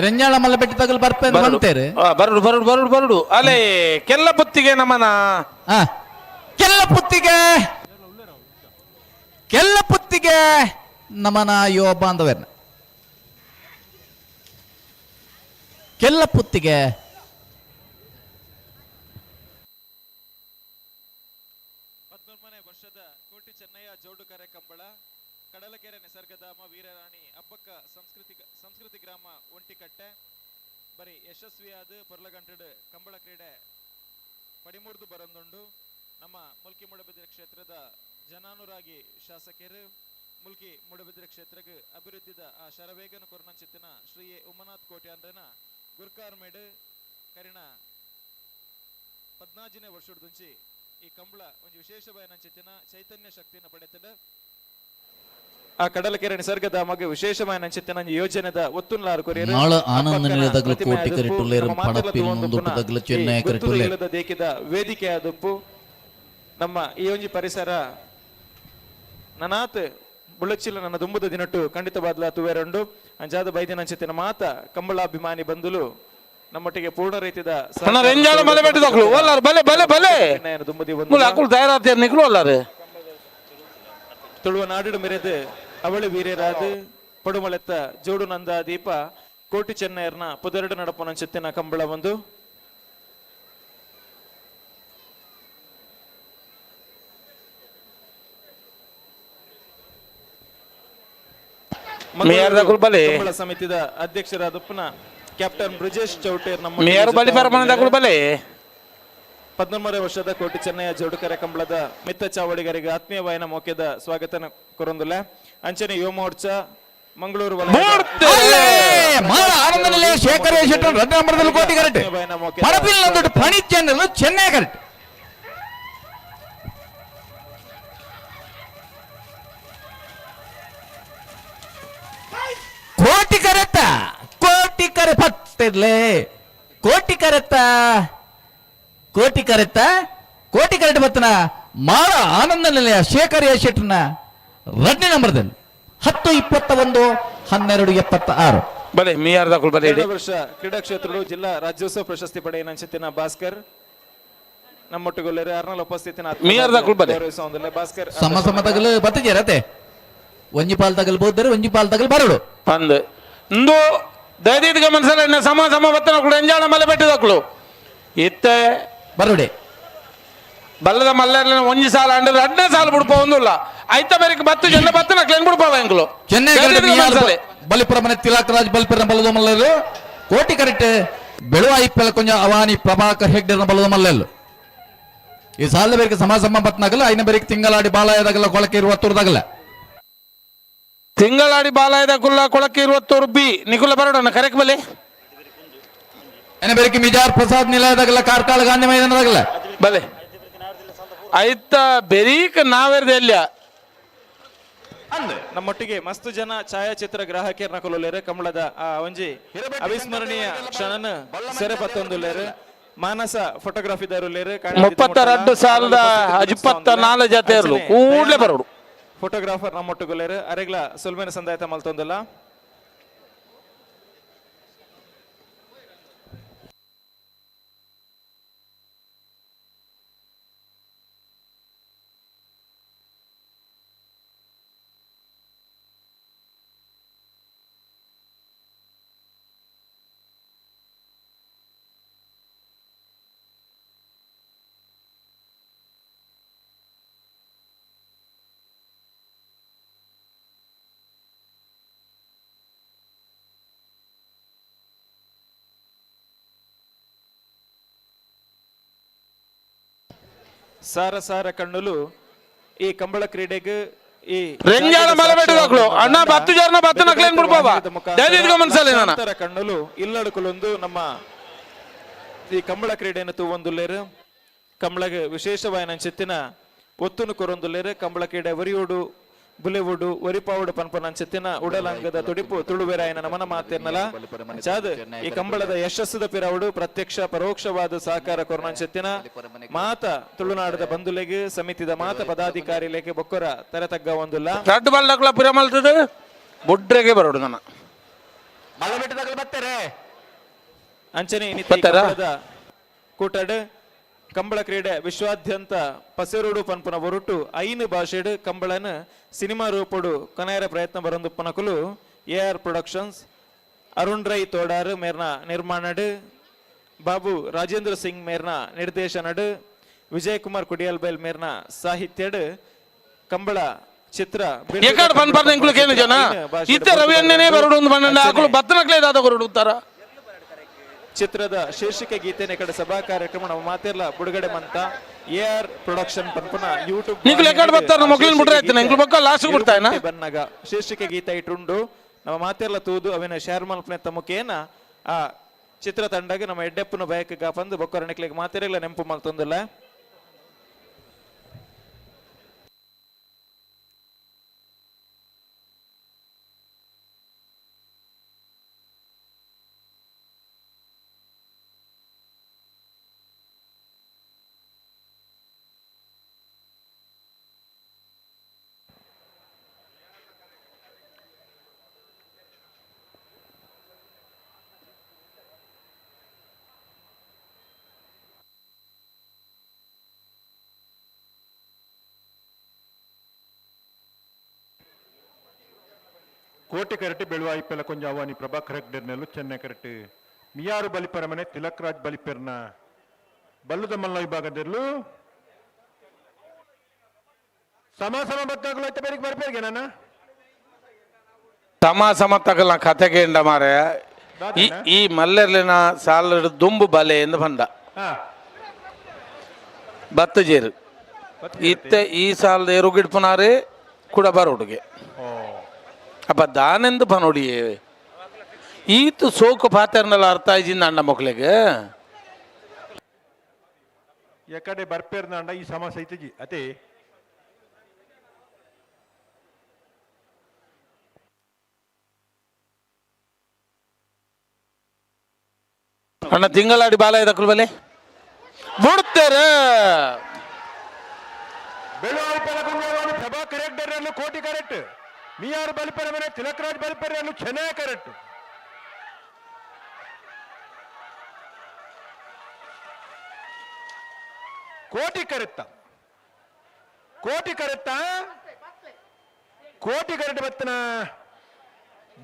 ರೆಂಜಾಳ ಮಲಬೆಟ್ಟದಾಗಲು ಬರ್ಪೇರು ಬಂತೇರು ಬರುಡು ಬರುಡು ಬರುಡು ಬರುಡು ಅಲ್ಲೇ ಕೆಲ್ಲ ಪುತ್ತಿಗೆ ನಮ್ಮನ ಕೆಲ್ಲ ಪುತ್ತಿಗೆ ನಮನ ಯುವ ಬಾಂಧವರ್ನ ಕೆಲ್ಲ ಪುತ್ತಿಗೆ ವರ್ಷದ ಕೋಟಿ ಚೆನ್ನಯ್ಯ ಜೋಡುಕರೆ ಕಂಬಳ ಕಡಲಕೆರೆ ನಿಸರ್ಗಧಾಮ ವೀರರಾಣಿ ಹಬ್ಬಕ್ಕ ಸಂಸ್ಕೃತಿ ಗ್ರಾಮ ಒಂಟಿಕಟ್ಟೆ ಬರೀ ಯಶಸ್ವಿಯಾದ ಪೊರ್ಲಗಂಟಡು ಕಂಬಳ ಕ್ರೀಡೆ ಪಡಿಮೂರ್ದು ಬರೊಂದುಂಡು ನಮ್ಮ ಮುಲ್ಕಿ ಮೂಡಬಿದ್ರೆ ಕ್ಷೇತ್ರದ ಜನಾನುರಾಗಿ ಶಾಸಕರು ಮುಲ್ಕಿ ಮೂಡಬಿದ್ರೆ ಕ್ಷೇತ್ರಕ್ಕೆ ಅಭಿವೃದ್ಧಿದ ಆ ಶರವೇಗನ ಕೊರ್ನಂಚಿತ್ತಿನ ಶ್ರೀ ಉಮನಾಥ್ ಕೋಟ್ಯಾಂಡ್ರನ ಗುರ್ಕಾರ್ಮೇಡ್ ಕರಿಣ 14ನೇ ವರ್ಷದುಂಚಿ ಈ ಕಂಬಳ ಒಂದು ವಿಶೇಷವಾದ ಚೈತನ್ಯ ಶಕ್ತಿಯನ್ನು ಪಡೆತದ ಆ ಕಡಲಕೆರೆ ನಿಸರ್ಗಧಾಮಗೆ ವಿಶೇಷమైన ಚಿತ್ತನ ಯೋಜನೆದ ಒತ್ತುಲಾರು ಕೊರಿಯರು ನಾಳ ಆನಂದ ನಿಲಯದಗಲು ಕೋಟಿ ಕರೆಟುಲ್ಲೇರು ಪಡಪಿನ ಮುಂದು ಪದಗಲು ಚೆನ್ನೈ ಕರೆಟುಲ್ಲೇರು ದೇಕಿದ ವೇದಿಕೆ ಆದಪ್ಪು ನಮ್ಮ ಈ ಒಂಜಿ ಪರಿಸರ ನನಾತ್ ಬುಳಚಿಲ್ಲ ನನ್ನ ದುಂಬುದ ದಿನಟ್ಟು ಖಂಡಿತವಾದ್ಲ ತುವೇರಂಡು ಅಂಜಾದ ಬೈದಿನ ಚಿತ್ತಿನ ಮಾತ ಕಂಬಳಾಭಿಮಾನಿ ಬಂಧುಲು ನಮ್ಮೊಟ್ಟಿಗೆ ಪೂರ್ಣ ರೀತಿಯ ರೆಂಜಾಳ ಮಲೆ ಬೆಟ್ಟದಾಗಲು ಒಲ್ಲಾರು ಬಲೆ ಬಲೆ ಬಲೆ ಅಕುಲ್ ತಯಾರಾತಿಯರು ನಿಕ್ಲು ಅಲ್ಲಾರು ತುಳುವ ನಾಡಿಡು ಮೆರೆದು ಅವಳಿ ವೀರ್ಯರಾದು ಪಡುಮಳೆತ್ತ ಜೋಡು ನಂದ ದೀಪ ಕೋಟಿ ಚೆನ್ನೈರ್ನ ಪುದೆರಡು ನಡಪನ ಚಿತ್ತಿನ ಕಂಬಳ ಒಂದು ಕಂಬಳ ಸಮಿತಿದ ಅಧ್ಯಕ್ಷರಾದ ಉಪ್ಪನ ಕ್ಯಾಪ್ಟನ್ ಬ್ರಿಜೇಶ್ ಚೌಟೇರ್ ನಮ್ಮ 19ನೇ ವರ್ಷದ ಕೋಟಿ ಚೆನ್ನಯ್ಯ ಜೋಡುಕರೆ ಕಂಬಳದ ಮಿತ್ತ ಚಾವಡಿಗರಿಗೆ ಆತ್ಮೀಯವಾಯಿನ ಮೋಕೆದ ಸ್ವಾಗತ ಕೊರೊಂದುಲ್ಲ ಅಂಚನೆ ಯುವ ಮೋರ್ಚಾ ಮಂಗಳೂರು ಶೇಖರ ಶೆಟ್ಟರ್ ರತ್ನಾಂಬರದಲ್ಲಿ ಕೋಟಿ ಕರೆಕ್ಟ್ ಪಡಪಿಲ್ಲೊಂದು ಪಣಿ ಚೆನ್ನಲು ಚೆನ್ನೈ ಕರೆಕ್ಟ್ ಕೋಟಿ ಕರೆ ಪತ್ತಿರ್ಲೆ ಕೋಟಿ ಕರೆಕ್ಟ್ ಬತ್ತನ ಮಾಳ ಆನಂದ ನಿಲಯ ಶೇಖರ ಶೆಟ್ಟರ್ನ 2ನೇ ನಂಬರ್ದಲ್ಲಿ 10-21-12-76 ಬಲೆ ಮಿಯಾರ್ ದಾಖಲು ಬಲೆ ವರ್ಷ ಕ್ರೀಡಾ ಕ್ಷೇತ್ರಗಳು ಜಿಲ್ಲಾ ರಾಜ್ಯೋತ್ಸವ ಪ್ರಶಸ್ತಿ ಪಡೆಯ ಚಿತ್ತಿನ ಭಾಸ್ಕರ್ ನಮ್ಮೊಟ್ಟಿಗೊಲ್ಲರೆ ಅರ್ನಲ್ ಉಪಸ್ಥಿತಿನ ಮಿಯಾರ್ ದಾಖಲು ಬಲೆ ಭಾಸ್ಕರ್ ಸಮ ತಗಲು ಬತ್ತಿಜರತೆ ಒಂಜಿ ಪಾಲ್ ತಗಲು ಬೋದರೆ ಒಂಜಿ ಪಾಲ್ ತಗಲು ಬರಡು ಅಂದು ಇಂದು ದೈದಿಕ ಮನಸ್ಸಲ್ಲ ಸಮ ಬತ್ತನ ಎಂಜಾಳ ಮಲೆ ಬೆಟ್ಟದಾಕ್ಲು ಇತ್ತೆ ಬರುಡೆ ಬಲ್ಲದ ಮಲ್ಲೆರ್ಲಿನ ಒಂಜಿ ಸಾಲ ಅಂಡ್ರೆ 2ನೇ ಸಾಲ ಬಿಡ್ಪ ಒಂದಿಲ್ಲ ಐತ ಬೇರೆ ಬತ್ತು ಜನ ಬತ್ತನ ಕ್ಲೇನ್ ಬಿಡ್ಪಾವ ಎಂಕ್ಲು ಚೆನ್ನೈ ಬಲಿಪುರ ಮನೆ ತಿಲಕ್ ರಾಜ್ ಬಲಿಪುರ ಬಲದ ಮಲ್ಲೆರು ಕೋಟಿ ಕರೆಕ್ಟ್ ಬೆಳುವ ಐಪೆಲ್ ಕೊಂಚ ಅವಾನಿ ಪ್ರಭಾಕರ್ ಹೆಗ್ಡೆರ್ನ ಬಲದ ಮಲ್ಲೆಲ್ಲು ಈ ಸಾಲದ ಬೇರೆ ಸಮ ಬತ್ನಾಗಲ್ಲ ಐನ ಬೇರೆ ತಿಂಗಳಾಡಿ ಬಾಲಾಯದಾಗಲ್ಲ ಕೊಳಕೆ 20 ತಿಂಗಳಾಡಿ ಬಾಲಾಯದ ಕುಲ್ಲ ಕೊಳಕೆ 20 ಬಿ ನಿಕುಲ ಬರೋಣ ಕರೆಕ್ಟ್ ಬಲೆ ಏನ ಬೇರೆ ಮಿಜಾರ್ ಪ್ರಸಾದ್ ನಿಲಯದಾಗಲ್ಲ ಕಾರ್ಕಾಳ ಗಾಂಧಿ ಮೈದಾನದಾಗಲ್ಲ ಬಲೆ ಐತ ಬೆರೀಕ್ ನಾವೆರ್ದೆ ಎಲ್ಲ ನಮ್ಮೊಟ್ಟಿಗೆ ಮಸ್ತು ಜನ ಛಾಯಾಚಿತ್ರ ಗ್ರಾಹಕರನ್ನ ಕೊಲ್ಲಲೇರು ಕಂಬಳದ ಆ ಒಂಜಿ ಅವಿಸ್ಮರಣೀಯ ಕ್ಷಣನ ಸೆರೆ ಪತ್ತೊಂದುಲ್ಲೇರು ಮಾನಸ ಫೋಟೋಗ್ರಾಫಿದಾರುಲ್ಲೇರು 32 ಸಾಲದ 24 ಜೊತೆ ಕೂಡಲೇ ಬರೋಡು ಫೋಟೋಗ್ರಾಫರ್ ನಮ್ಮೊಟ್ಟಿಗೊಲ್ಲೇರು ಅರೆಗ್ಲ ಸುಲ್ಮೇನ ಸಂದಾಯತ ಮಲ್ತೊಂದಲ್ಲ ಸಾರ ಸಾರ ಕಣ್ಣುಲು ಈ ಕಂಬಳ ಕ್ರೀಡೆಗೆ ಈ ರೆಂಜಾಳ ಮಲಬೆಟ್ಟದಾಗ್ಲು ಅಣ್ಣ 10 ಜನ 10 ನಕ್ಲೇನ್ ಬಿಡ್ಬೋವಾ ದಯವಿಟ್ಟು ಗಮನಿಸಲಿ ನಾನು ಸಾರ ಕಣ್ಣುಲು ಇಲ್ಲಡುಕಲೊಂದು ನಮ್ಮ ಈ ಕಂಬಳ ಕ್ರೀಡೆಯನ್ನು ತೂವೊಂದುಲ್ಲೇರು ಕಂಬಳಗೆ ವಿಶೇಷವಾದ ಚಿತ್ತಿನ ಒತ್ತುನು ಕೊರೊಂದುಲ್ಲೇರು ಕಂಬಳ ಕ್ರೀಡೆ ವರಿಯೋಡು ಬುಲೆವುಡು ವರಿಪಾವುಡು ಪನ್ಪನ ಚಿತ್ತಿನ ಉಡಲಂಗದ ತುಡಿಪು ತುಳುವೆರಾಯನ ನಮನ ಮಾತೇರ್ನಲ ಚಾದ್ ಈ ಕಂಬಳದ ಯಶಸ್ಸದ ಪಿರವುಡು ಪ್ರತ್ಯಕ್ಷ ಪರೋಕ್ಷವಾದ ಸಹಕಾರ ಕೊರನ ಚಿತ್ತಿನ ಮಾತ ತುಳುನಾಡದ ಬಂಧುಲೆಗೆ ಸಮಿತಿದ ಮಾತ ಪದಾಧಿಕಾರಿಲೆಗೆ ಬೊಕ್ಕರ ತೆರೆತಗ್ಗ ಒಂದುಲ್ಲ ರಡ್ಡು ಬಲ್ಡಕ್ಲ ಪಿರಮಲ್ತದ ಬೊಡ್ರೆಗೆ ಬರೋಡು ನನ್ನ ಮಲಬೆಟ್ಟದಾಗಲು ಬರ್ತಾರೆ ಅಂಚನೆ ಕೂಟಡ್ ಕಂಬಳ ಕ್ರೀಡೆ ವಿಶ್ವಾದ್ಯಂತ ಪಸೆರುಡು ಪನ್ಪುನ ಹೊರಟು ಐನು ಭಾಷೆಡ್ ಕಂಬಳನ ಸಿನಿಮಾ ರೂಪಡು ಕೊನೆಯ ಪ್ರಯತ್ನ ಬರೊಂದು ಪನಕುಲು AR ಪ್ರೊಡಕ್ಷನ್ಸ್ ಅರುಣ್ ರೈ ತೋಡಾರ್ ಮೇರ್ನ ನಿರ್ಮಾಣಡ್ ಬಾಬು ರಾಜೇಂದ್ರ ಸಿಂಗ್ ಮೇರ್ನ ನಿರ್ದೇಶನಡ್ ವಿಜಯ್ ಕುಮಾರ್ ಕುಡಿಯಲ್ಬೈಲ್ ಮೇರ್ನ ಸಾಹಿತ್ಯಡ್ ಕಂಬಳ ಚಿತ್ರ ಎಕಡ ಪನ್ಪರ್ನ ಇಂಕ್ಲುಕೇನು ಜನ ಇತ್ತೆ ರವಿಯಣ್ಣನೇ ಬರೋಡು ಒಂದು ಬಣ್ಣಂಡ ಆಕಳು ಬತ್ತನಕ್ಲೇ ದಾದ ಕೊರಡು ಉತ್ತರ ಚಿತ್ರದ ಶೀರ್ಷಿಕೆ ಗೀತೆನೆ ಕಡೆ ಸಭಾ ಕಾರ್ಯಕ್ರಮ ನಾವು ಮಾತೆರ್ಲ ಬುಡುಗಡೆ ಮಂತ AR ಪ್ರೊಡಕ್ಷನ್ ಪನ್ಪನ ಯೂಟ್ಯೂಬ್ ನಿಕ್ಲು ಎಕಡ ಬರ್ತಾರ ಮಕ್ಕಳನ್ನ ಬಿಟ್ರೆ ಆಯ್ತು ಇಂಕ್ಲು ಬಕ್ಕ ಲಾಸ್ಟ್ ಬಿಡ್ತಾಯನ ಬನ್ನಗ ಶೀರ್ಷಿಕೆ ಗೀತೆ ಇಟ್ಟುಂಡು ನಮ್ಮ ಮಾತೆರ್ಲ ತೂದು ಅವೇನ ಶೇರ್ ಮಲ್ಪನೆ ತಮುಕೇನ ಆ ಚಿತ್ರ ತಂಡಗೆ ನಮ್ಮ ಎಡ್ಡೆಪ್ಪನ ಬಯಕ ಬಂದು ಬೊಕ್ಕರಣಿಕ್ಲಿಗೆ ಮಾತೆರೆಲ್ಲ ನೆಂಪು ಮಲ್ತೊಂದಿಲ್ಲ ಕೋಟೆ ಕರಟೆ ಬೆಳುವ ಐಪೆಲ ಕೊಂಚ ಅವಾನಿ ಪ್ರಭಾಕರ್ ಹೆಗ್ಡೆರ್ನೆಲ್ಲು ಚೆನ್ನೈ ಕರಟೆ ಮಿಯಾರು ಬಲಿಪರಮನೆ ತಿಲಕ್ ರಾಜ್ ಬಲಿಪೆರ್ನ ಬಲ್ಲುದ ಮಲ್ಲ ವಿಭಾಗದಲ್ಲೂ ಸಮ ಬತ್ತಾಗಲು ಐತೆ ಬೇರೆ ಬರ್ಬೇರ್ಗೆ ನಾನು ಸಮ ತಗಲ ಕತೆಗೆ ಎಂಡ ಮಾರೆ ಈ ಮಲ್ಲೆರ್ಲಿನ ಸಾಲ ದುಂಬು ಬಲೆ ಎಂದು ಬಂದ ಬತ್ತು ಜೇರು ಇತ್ತೆ ಈ ಸಾಲದ ಎರುಗಿಡ್ಪುನಾರೆ ಕೂಡ ಬರೋಡುಗೆ ಅಪ್ಪ ದಾನೆಂದು ಪನೋಡಿ ಈತು ಸೋಕು ಪಾತ್ರನೆಲ್ಲ ಅರ್ಥ ಆಯ್ಜಿಂದ ಅಣ್ಣ ಮಕ್ಕಳಿಗೆ ಎಕಡೆ ಬರ್ಪೇರ್ನ ಅಂಡ ಈ ಸಮ ಸೈತಜಿ ಅದೇ ಅಣ್ಣ ತಿಂಗಳಾಡಿ ಬಾಲ ಇದಕ್ಕೂ ಬಲೆ ಬಿಡ್ತಾರೆ ಪ್ರಭಾಕರ್ ಹೆಗ್ಡೆರ್ನೆಲ್ಲು ಕೋಟಿ ಕರೆಕ್ಟ್ ಮಿಯಾರು ಬಲಿಪರಮನೆ ತಿಲಕ್ ರಾಜ್ ಬಲಿಪೆರ್ನೆಲ್ಲು ಚೆನ್ನೈ ಕರೆಕ್ಟ್ ಕೋಟಿ ಕರೆತ್ತ ಕೋಟಿ ಕರೆಕ್ಟ್ ಬತ್ತನ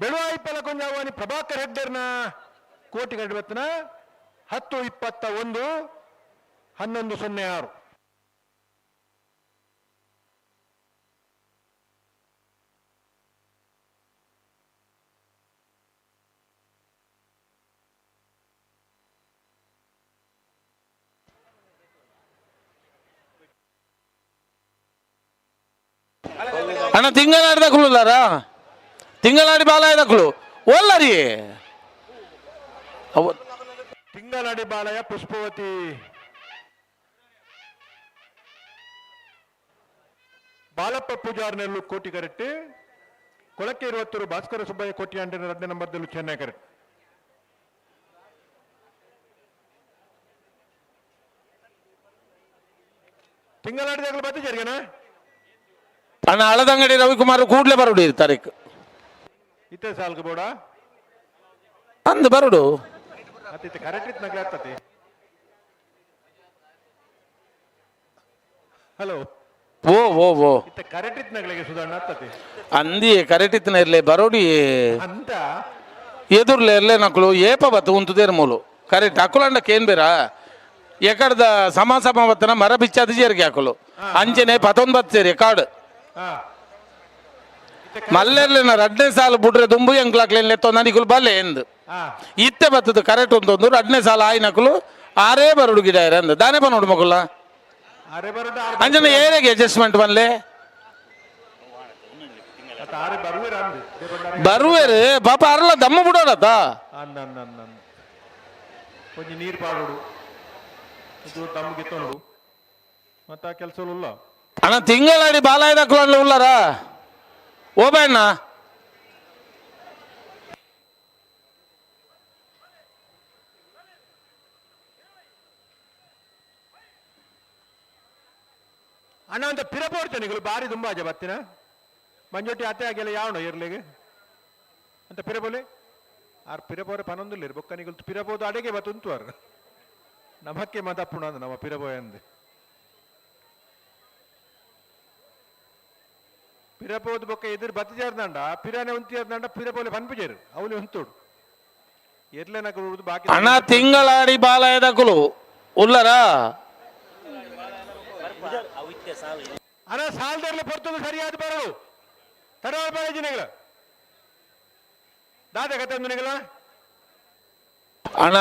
ಬೆಳುವಾಯಿಪಲ ಕುಂಜಾವಾನಿ ಪ್ರಭಾಕರ್ ಹೆಗ್ಡೆರ್ನ ಕೋಟಿ ಕರೆಕ್ಟ್ ಬತ್ತನ 10-21 11-06 ಅಣ್ಣ ತಿಂಗಳಾಡಿ ದಕ್ಕುಲಾರ ತಿಂಗಳಾಡಿ ಬಾಲ ದಕ್ಕಲು ಒಲ್ಲರಿ ತಿಂಗಳಾಡಿ ಬಾಲಯ ಪುಷ್ಪವತಿ ಬಾಲಪ್ಪ ಪೂಜಾರ್ನೆಲ್ಲು ಕೋಟಿ correct ಕೊಳಕ್ಕೆ 20 Bhaskara Subbaiah Koti under 2 ನಂಬರ್ದಲ್ಲೂ Chennai correct ತಿಂಗಳಾಡಿದಾಗಲೂ ಬತ್ತು ಜರ್ಗನ ಅಣ್ಣ ಹಳದಂಗಡಿ ರವಿಕುಮಾರ್ ಕೂಡ್ಲೆ ಬರೋಡು ತಾರೀಕು ಇತ್ತೆ ಸಾಲ್ಗೆ ಬೋಡ ಅಂದು ಬರೋಡು ಮತ್ತೆ ಕರೆಕ್ಟ್ ಇತ್ತು ನಗಲ ಆಗ್ತದೆ ಹಲೋ ಓ ಓ ಓ ಇತ್ತೆ ಕರೆಕ್ಟ್ ಇತ್ತು ನಗಲಿಗೆ ಸುಧಾರಣ ಆಗ್ತದೆ ಅಂದಿ ಕರೆಕ್ಟ್ ಇತ್ತನ ಇರ್ಲಿ ಬರೋಡಿ ಅಂತ ಎದುರ್ಲೆ ಇರ್ಲೆ ನಕಲು ಏಪ ಬತ್ತು ಉಂತುದೇರ್ ಮೂಲು ಕರೆಕ್ಟ್ ಅಕುಲಂಡಕ್ಕೆ ಏನ್ ಬೇರ ಎಕಡ್ದ ಸಮ ಬತ್ತನ ಮರ ಬಿಚ್ಚಾದ ಜೇರ್ಗೆ ಹಾಕಲು ಅಂಚನೆ 19 ಸೇರಿ ಕಾಡು ಮಲ್ಲೆರ್ಲಿನ 2ನೇ ಸಾಲ ಬಿಡ್ರೆ ದುಂಬು ಎಂಕ್ಲಾಕ್ಲೇನ್ ಲೆತ್ತೋ ನನಗುಲು ಬಲ್ಲೆ ಎಂದು ಇತ್ತೆ ಬತ್ತದ ಕರೆಕ್ಟ್ ಒಂದು 2ನೇ ಸಾಲ ಆಯ್ನಕಲು ಆರೇ ಬರುಡು ಗಿಡ ಇರಂದು ದಾನೆ ನೋಡು ಮಗುಲ್ಲ ಅಂಜನ ಏರಿಗೆ ಅಡ್ಜಸ್ಟ್ಮೆಂಟ್ ಬನ್ಲೆ ಬರುವೇರು ಪಾಪ ಅರಲ್ಲ ದಮ್ಮ ಬಿಡೋರತ್ತ ಕೊಂಚ ನೀರು ಪಾಡೋಡು ಇದು ತಮ್ಗೆ ತೊಂದು ಮತ್ತ ಕೆಲಸ ಇಲ್ಲ ಅಣ್ಣ ತಿಂಗಳಾಡಿ ಬಾಲಾಯ್ದ ಹಾಕೊಳ್ಳ ಉಳ್ಳಾರ ಓಬಣ್ಣ ಅಣ್ಣ ಅಂತ ಪಿರಪೋಡ್ತಾನೆ ಬಾರಿ ತುಂಬಾ ಅಜ ಬತ್ತಿನ ಮಂಜೊಟ್ಟಿ ಅತ್ತೆ ಆಗಿಲ್ಲ ಯಾವಣ ಇರ್ಲಿಗೆ ಅಂತ ಪಿರಬೋಲೆ ಆರ್ ಪಿರಬೋರೆ ಪನೊಂದುಲ್ಲ ಬೊಕ್ಕನಿಗಳು ಪಿರಬೋದು ಅಡೆಗೆ ಬತ್ತುಂತುವಾರ ನಮಕ್ಕೆ ಮದಪ್ಪುಣ ಅಂದ ನಮ್ಮ ಪಿರಬೋಯ ಅಂದೆ ಪಿರಬೋದು ಬೊಕ್ಕ ಎದುರು ಬತ್ತಿಜಾರ್ದಂಡ ಪಿರಾನೆ ಉಂತಿಯಾರ್ದಂಡ ಪಿರಬೋಲೆ ಪನ್ಪುಜೇರು ಅವಲಿ ಉಂತೋಡು ಎರ್ಲೆನಗಳು ಬಾಕಿ ಅಣ್ಣ ತಿಂಗಳಾಡಿ ಬಾಲಾಯ್ದ ಕುಲು ಉಳ್ಳರ ಅಣ್ಣ ಸಾಲದಲ್ಲಿ ಪೊರ್ತದು ಸರಿಯಾದ ಬರಲು ತರವಾದ ಬರಜಿನೆಗಳ ದಾದ ಕತೆ ನಿನಗಳ ಅಣ್ಣ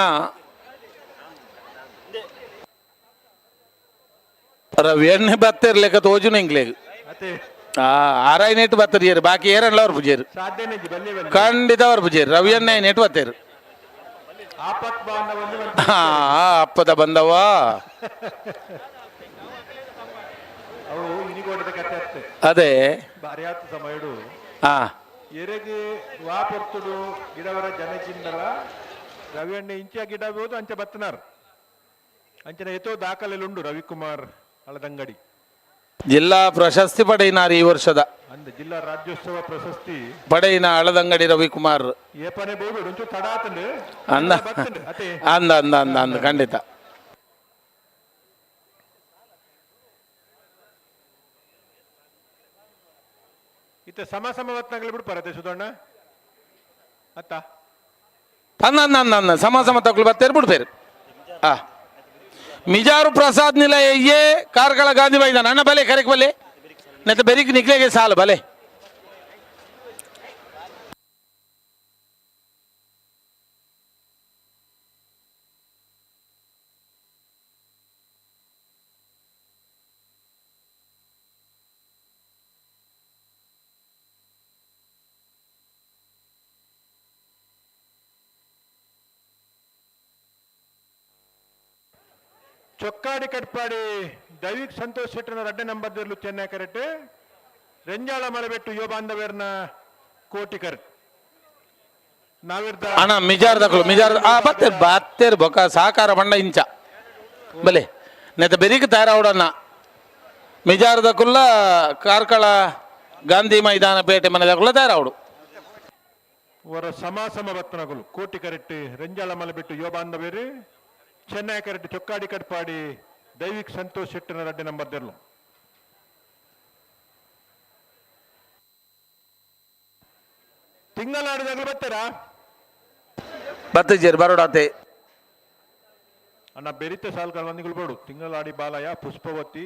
ರವಿಯನ್ನೇ ಬತ್ತಿರ್ಲಿಕ್ಕ ತೋಜು ನಿಂಗ್ಲೇಗ್ ಮತ್ತೆ ಆರೈ ನೆಟ್ ಬತ್ತರಿಯರು ಬಾಕಿ ಏರಲ್ಲ ಅವ್ರು ಪೂಜೇರು ಸಾಧ್ಯನೇ ಬಲ್ಲೆ ಖಂಡಿತ ಅವ್ರು ಪೂಜೇರು ರವಿಯನ್ನೇ ನೆಟ್ ಬತ್ತೇರು ಆಪತ್ ಬಾಂಧವಲ್ಲಿ ಹಾ ಅಪ್ಪದ ಬಂದವ ಅವು ಇನಿಗೋಡದ ಕತೆ ಅತ್ತೆ ಅದೇ ಬಾರಿ ಆತು ಸಮಯಡು ಹಾ ಎರೆಗೆ ವಾ ಪೊರ್ತುಡು ಗಿಡವರ ಜನಚಿಂದಲ ರವಿಯಣ್ಣ ಇಂಚ ಗಿಡ ಬೋದು ಅಂಚ ಬತ್ತನಾರ್ ಅಂಚನ ಎತ್ತೋ ದಾಖಲೆಲು ಉಂಡು ರವಿಕುಮಾರ್ ಹಳದಂಗಡಿ ಜಿಲ್ಲಾ ಪ್ರಶಸ್ತಿ ಪಡೆಯಿನಾರು ಈ ವರ್ಷದ ಅಂದ ಜಿಲ್ಲಾ ರಾಜ್ಯೋತ್ಸವ ಪ್ರಶಸ್ತಿ ಪಡೆಯಿನ ಹಳದಂಗಡಿ ರವಿಕುಮಾರ್ ಏಪನೆ ಬೋಬೇಡು ಒಂಚೂರು ತಡ ಆತಂಡು ಅಂದ ಅತೆ ಅಂದ ಅಂದ ಅಂದ ಅಂದ ಖಂಡಿತ ಇತ್ತ ಸಮ ಸಮವತ್ನಗಳು ಬಿಡು ಪರತೆ ಸುಧಣ್ಣ ಅತ್ತ ಅಂದ ಅಂದ ಅಂದ ಅಂದ ಸಮ ಸಮ ತಗೊಳ್ಳಿ ಬತ್ತೇರು ಬಿಡ್ತೇರು ಆ ಮಿಜಾರು ಪ್ರಸಾದ್ ನಿಲಯ ये ಕಾರ್ಕಳ ಗಾಂಧಿ ಮೈದಾನ ಅಣ್ಣ ಬಲೆ ಕರೆಕ್ ಬಲೆ ನೆತ್ತ ಬೆರಿಕ್ ನಿಕ್ಲೆಗೆ ಸಾಲು ಬಲೆ ಚೊಕ್ಕಾಡಿ ಕಟ್ಪಾಡಿ ದೈವಿಕ್ ಸಂತೋಷ್ ಶೆಟ್ಟರ್ನ ರಡ್ಡೆ ನಂಬರ್ದಲ್ಲೂ ಚೆನ್ನೈ ಕರೆಕ್ಟ್ ರೆಂಜಾಳ ಮಲೆಬೆಟ್ಟು ಯುವ ಬಾಂಧವ್ಯರ್ನ ಕೋಟಿ ಕರೆಕ್ಟ್ ನಾವಿರ್ದ ಅಣ್ಣ ಮಿಜಾರ್ ದಕ್ಕಲು ಮಿಜಾರ್ ಆ ಬತ್ತೇರು ಬತ್ತೇರು ಬೊಕ್ಕ ಸಹಕಾರ ಬಂಡ ಇಂಚ ಬಲೆ ನೆತ್ತ ಬೆರಿಕ್ ತಯಾರವಡನ್ನ ಮಿಜಾರ್ ದಕ್ಕುಲ್ಲ ಕಾರ್ಕಳ ಗಾಂಧಿ ಮೈದಾನ ಪೇಟೆ ಮನೆ ದಕ್ಕುಲ್ಲ ತಯಾರವಡು ಅವರ ಸಮ ಬತ್ತನಗಳು ಕೋಟಿ ಕರೆಕ್ಟ್ ರೆಂಜಾಳ ಮಲೆಬೆಟ್ಟು ಯುವ ಬಾಂಧವ್ಯರು ಚೆನ್ನೈ ಕರೆಕ್ಟ್ ಚೊಕ್ಕಾಡಿ ಕಟ್ಪಾಡಿ ದೈವಿಕ್ ಸಂತೋಷ್ ಶೆಟ್ಟರ್ನ ರಡ್ಡೆ ನಂಬರ್ದಲ್ಲೂ ತಿಂಗಳಾಡಿದಾಗಲೂ ಬರ್ತಾರಾ ಬತ್ತಿಜೇರು ಬರೋಡಾತೆ ಅಣ್ಣ ಬೆರಿತ ಸಾಲ್ಗಳ ಮಂದಿಗಳು ಬೋಡು ತಿಂಗಳಾಡಿ ಬಾಲಯ್ಯ ಪುಷ್ಪವತಿ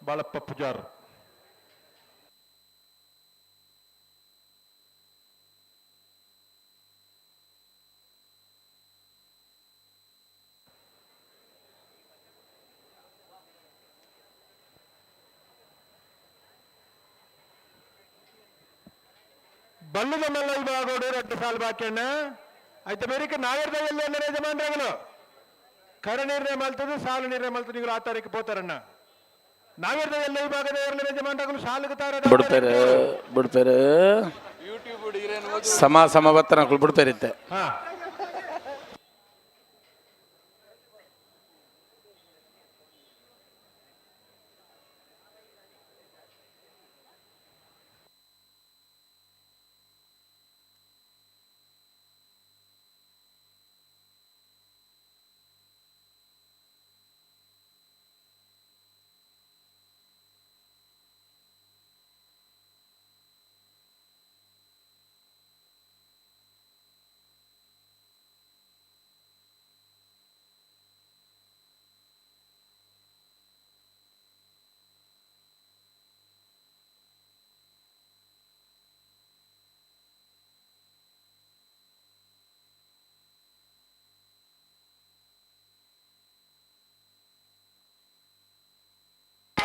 ಬಾಳಪ್ಪ ಪೂಜಾರ್ ಬಲ್ಲುದ ಮಲ್ಲ ವಿಭಾಗೋಡು ರಟ್ಟು ಸಾಲು ಬಾಕ್ಯಣ್ಣ అయితే ಮೇರಿಕ ನಾಗರದ ಎಲ್ಲಿ ಅನ್ನ ಯಜಮಾನರಾಗಲು ಕರ ನಿರ್ಣಯ ಮಲ್ತದು ಸಾಲು ನಿರ್ಣಯ ಮಲ್ತದು ನೀವು ಆ ತಾರೀಕು పోతారಣ್ಣ ನಾಗರದ ಎಲ್ಲ ವಿಭಾಗದ ಎಲ್ಲ ಯಜಮಾನರಾಗಲು ಸಾಲು ಬಿಡ್ತಾರೆ ಬಿಡ್ತಾರೆ ಸಮ ಸಮವತ್ತನಗಳು ಬಿಡ್ತಾರಿತ್ತೆ ಹಾ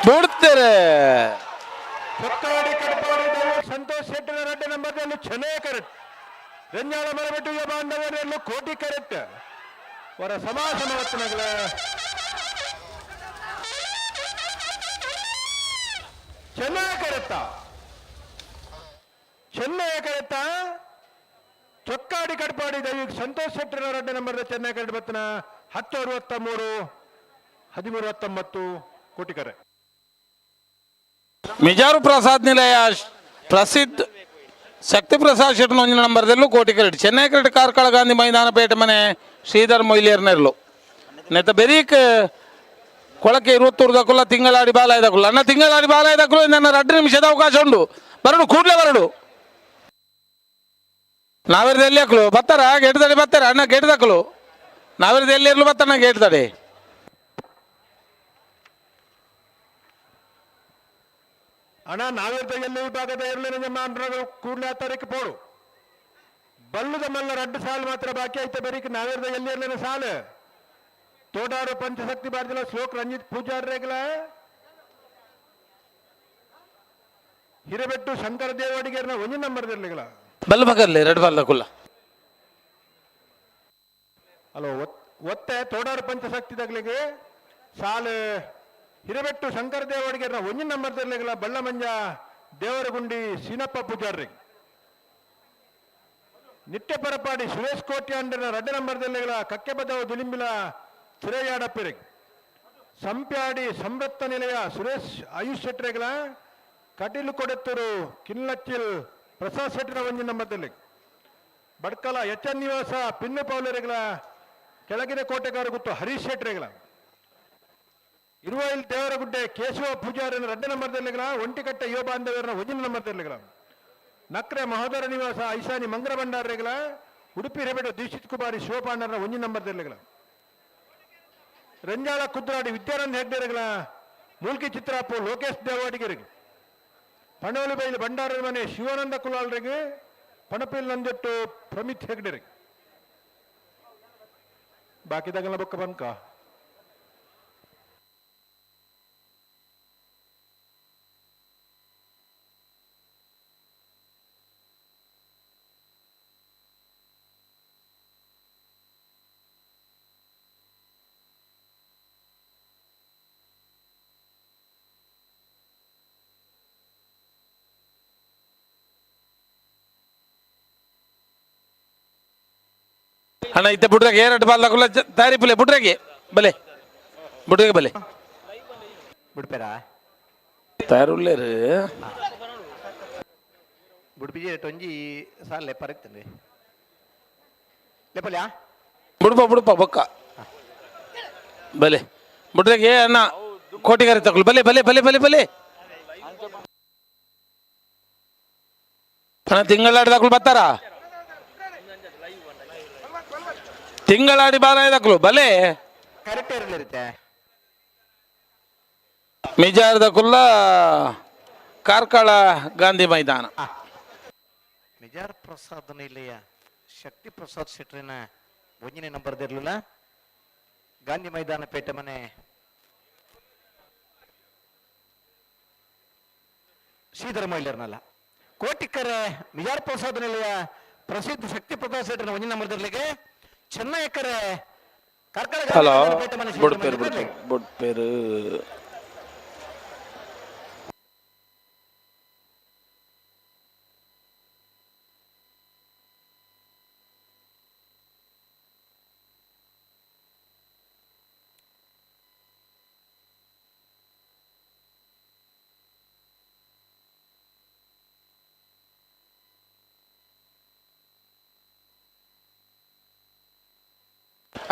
ಬಿಡ್ತಾರೆ. ಚೊಕ್ಕಾಡಿ ಕಡಪಾಡಿ ಸಂತೋಷ್ ಶೆಟ್ಟರ 2 ನಂಬರ್ನಲ್ಲಿ ಚೆನ್ನೈ ಕರೆಕ್ಟ್. ರಂಜಾಳ ಮರಬಿಟ್ಟು ಯುವ ಬಾಂಧವರಲ್ಲೂ ಕೋಟಿ ಕರೆಕ್ಟ್. ಅವರ ಸಮಾಸಮವತ್ತನಗಳ ಚೆನ್ನೈ ಕರೆತ್ತ ಚೊಕ್ಕಾಡಿ ಕಡಪಾಡಿ ದೈವಿಕ್ ಸಂತೋಷ್ ಶೆಟ್ಟರ 2 ನಂಬರ್ ಚೆನ್ನೈ ಕರೆಕ್ಟ್ ಬತ್ತನ 1063 1319 ಕೋಟಿ ಕರೆ. ಮಿಜಾರು ಪ್ರಸಾದ್ ನಿಲಯ ಪ್ರಸಿದ್ಧ ಶಕ್ತಿ ಪ್ರಸಾದ್ ಶೆಟ್ಟನ 1 ನಂಬರ್ದಲ್ಲೂ ಕೋಟಿ ಕರೆಕ್ಟ್. ಚೆನ್ನೈ ಕರೆಕ್ಟ್ ಕಾರ್ಕಳ ಗಾಂಧಿ ಮೈದಾನ ಪೇಟೆ ಮನೆ ಶ್ರೀಧರ್ ಮೊಯ್ಲಿಯರ್ನೆರ್ಲು ನೆತ್ತ ಬೆರೀಕ್ ಕೊಳಕೆ 23 ತಿಂಗಳಾಡಿ ಬಾಲಾಯ್ದಕ್ಕಲ್ಲ ಅನ್ನ ತಿಂಗಳಾಡಿ ಬಾಲಾಯ್ದಕ್ಕಲು ನನ್ನ 2 ನಿಮಿಷದ ಅವಕಾಶ ಉಂಡು. ಬರಡು ಕೂಡಲೇ ಬರಡು ನಾವಿರ್ದು ಎಲ್ಲಿ ಹಾಕಲು ಬತ್ತಾರ ಗೇಟ್ ತಡೆ ಬರ್ತಾರ ಅಣ್ಣ ಗೇಟ್ ದಕ್ಕಲು ನಾವಿರ್ದು ಎಲ್ಲಿ ಇರ್ಲು ಬತ್ತಣ್ಣ ಗೇಟ್ ತಡೆ. ಅಣ್ಣ ನಾವಿರ್ದ ಎಲ್ಲಿ ವಿಭಾಗದ ಇರಲಿನ ಜಮಾನರು ಕೂಡಲೇ ತಾರೀಕು ಪೋಡು ಬಲ್ಲುದ ಮಲ್ಲ 2 ಸಾಲು ಮಾತ್ರ ಬಾಕಿ ಐತೆ. ಬರೀಕ್ ನಾವಿರ್ದ ಎಲ್ಲಿ ಇರಲಿನ ಸಾಲು ತೋಟಾರು ಪಂಚಶಕ್ತಿ ಬಾರ್ದಿಲ್ಲ ಶ್ಲೋಕ್ ರಂಜಿತ್ ಪೂಜಾರ್ರೆಗಳ ಹಿರೇಬೆಟ್ಟು ಶಂಕರ ದೇವಡಿಗೆರ್ನ 1 ನಂಬರ್ದಿರ್ಲಿಗಳ ಬಲ್ಲ ಬಗರ್ಲೆ 2 ಬಲ್ಲ ಕುಲ್ಲ ಅಲೋ ಒತ್ತೆ ತೋಡಾರು ಪಂಚಶಕ್ತಿದಾಗ್ಲಿಗೆ ಸಾಲು ಹಿರೇಬೆಟ್ಟು ಶಂಕರ ದೇವಡಿಗೆರ್ನ 1 ನಂಬರ್ದಿರ್ಲಿಗಳ ಬಳ್ಳ ಮಂಜ ದೇವರಗುಂಡಿ ಸೀನಪ್ಪ ಪೂಜಾರ್ರಿ ನಿತ್ಯ ಪರಪಾಡಿ ಸುರೇಶ್ ಕೋಟ್ಯಾಂಡ್ರನ 2 ನಂಬರ್ದಿರ್ಲಿಗಳ ಕಕ್ಕೆಬದವ ದುಲಿಂಬಿಲ ಚಿರೆಯಾಡಪ್ಪಿರಿ ಸಂಪ್ಯಾಡಿ ಸಮೃತ್ತ ನಿಲಯ ಸುರೇಶ್ ಆಯುಷ್ ಶೆಟ್ರೆಗಳ ಕಟೀಲು ಕೊಡೆತ್ತೂರು ಕಿನ್ನಚ್ಚಿಲ್ ಪ್ರಸಾದ್ ಶೆಟ್ಟರ 1 ನಂಬರ್ದಲ್ಲಿ ಬಡ್ಕಲ ಎನ್ ನಿವಾಸ ಪಿನ್ನು ಪೌಲರಿಗಳ ಕೆಳಗಿನ ಕೋಟೆಗಾರ ಗುತ್ತು ಹರೀಶ್ ಶೆಟ್ರೆಗಳ ಇರುವೈಲ್ ದೇವರಗುಡ್ಡೆ ಕೇಶವ ಪೂಜಾರಿನ 2 ನಂಬರ್ದಲ್ಲಿಗಳ ಒಂಟಿಕಟ್ಟೆ ಯುವ ಬಾಂಧವ್ಯರನ 1 ನಂಬರ್ದಲ್ಲಿಗಳ ನಕ್ರೆ ಮಹೋದರ ನಿವಾಸ ಐಶಾನಿ ಮಂಗ್ರ ಭಂಡಾರಗಳ ಉಡುಪಿ ಹಿರೇಬೇಡ ದೀಕ್ಷಿತ್ ಕುಮಾರಿ ಶಿವಪಾಂಡರನ 1 ನಂಬರ್ದಲ್ಲಿಗಳ ರಂಜಾಳ ಕುದ್ರಾಡಿ ವಿದ್ಯಾನಂದ ಹೆಗ್ಡೆರೆಗಳ ಮೂಲ್ಕಿ ಚಿತ್ರಾಪು ಲೋಕೇಶ್ ದೇವಾಡಿಗೆರಿಗೆ ಪಣೋಲಿ ಬೈಲು ಭಂಡಾರದ ಮನೆ ಶಿವಾನಂದ ಕುಲಾಲ್ರಿಗೆ ಪಣಪಿಲ್ ನಂದೊಟ್ಟು ಪ್ರಮಿತ್ ಹೆಗ್ಡೆರಿಗೆ ಬಾಕಿದಾಗಲ್ಲ ಬೊಕ್ಕ ಬಂಕ ಅಣ್ಣ ಇತ್ತೆ ಬುಡ್ರಾಗೆ 2 ಬಾಲ್ ತಗೊಳ್ಳ ತಯಾರಿ ಪುಲೆ ಬುಡ್ರಾಗೆ ಬಲೆ ಬುಡ್ರಾಗೆ ಬಲೆ ಬಿಡ್ಪೇರಾ ತಯಾರುಳ್ಳೇರು ಬುಡ್ಬಿಜಿ ಟೊಂಜಿ ಸಾಲೆ ಪರಕ್ತೇನೆ ಲೇಪಲ್ಯಾ ಬುಡ್ಪ ಬೊಕ್ಕ ಬಲೆ ಬುಡ್ರಾಗೆ ಅಣ್ಣ ಕೋಟಿಗಾರಿ ತಗೊಳ್ಳಿ ಬಲೆ ಬಲೆ ಬಲೆ ಬಲೆ ಬಲೆ ಅಣ್ಣ ತಿಂಗಳಾಡಿ ತಗೊಳ್ಳಿ ಬರ್ತಾರ ತಿಂಗಳಾಡಿ ಬಾರಾಯ್ದಕ್ಲು ಬಲೆ ಕರೆಕ್ಟ್ ಇರಲಿರುತ್ತೆ ಮಿಜಾರ್ದ ಕುಲ್ಲ ಕಾರ್ಕಳ ಗಾಂಧಿ ಮೈದಾನ ಮಿಜಾರ್ ಪ್ರಸಾದ್ ನಿಲಯ ಶಕ್ತಿ ಪ್ರಸಾದ್ ಶೆಟ್ರಿನ 1 ನಂಬರ್ದಿರ್ಲಿಲ್ಲ ಗಾಂಧಿ ಮೈದಾನ ಪೇಟೆ ಮನೆ ಶ್ರೀಧರ ಮಹಿಳೆಯರ್ನಲ್ಲ ಕೋಟಿಕರೆ ಮಿಜಾರ್ ಪ್ರಸಾದ್ ನಿಲಯ ಪ್ರಸಿದ್ಧ ಶಕ್ತಿ ಪ್ರಸಾದ್ ಶೆಟ್ರಿನ 1 ನಂಬರ್ದಿರ್ಲಿಕ್ಕೆ ಚೆನ್ನೈ ಎಕರೆ ಕಾರ್ಕಳ ಹಲೋ ಬುಡ್ಪೇರು ಬುಡ್ಪೇರು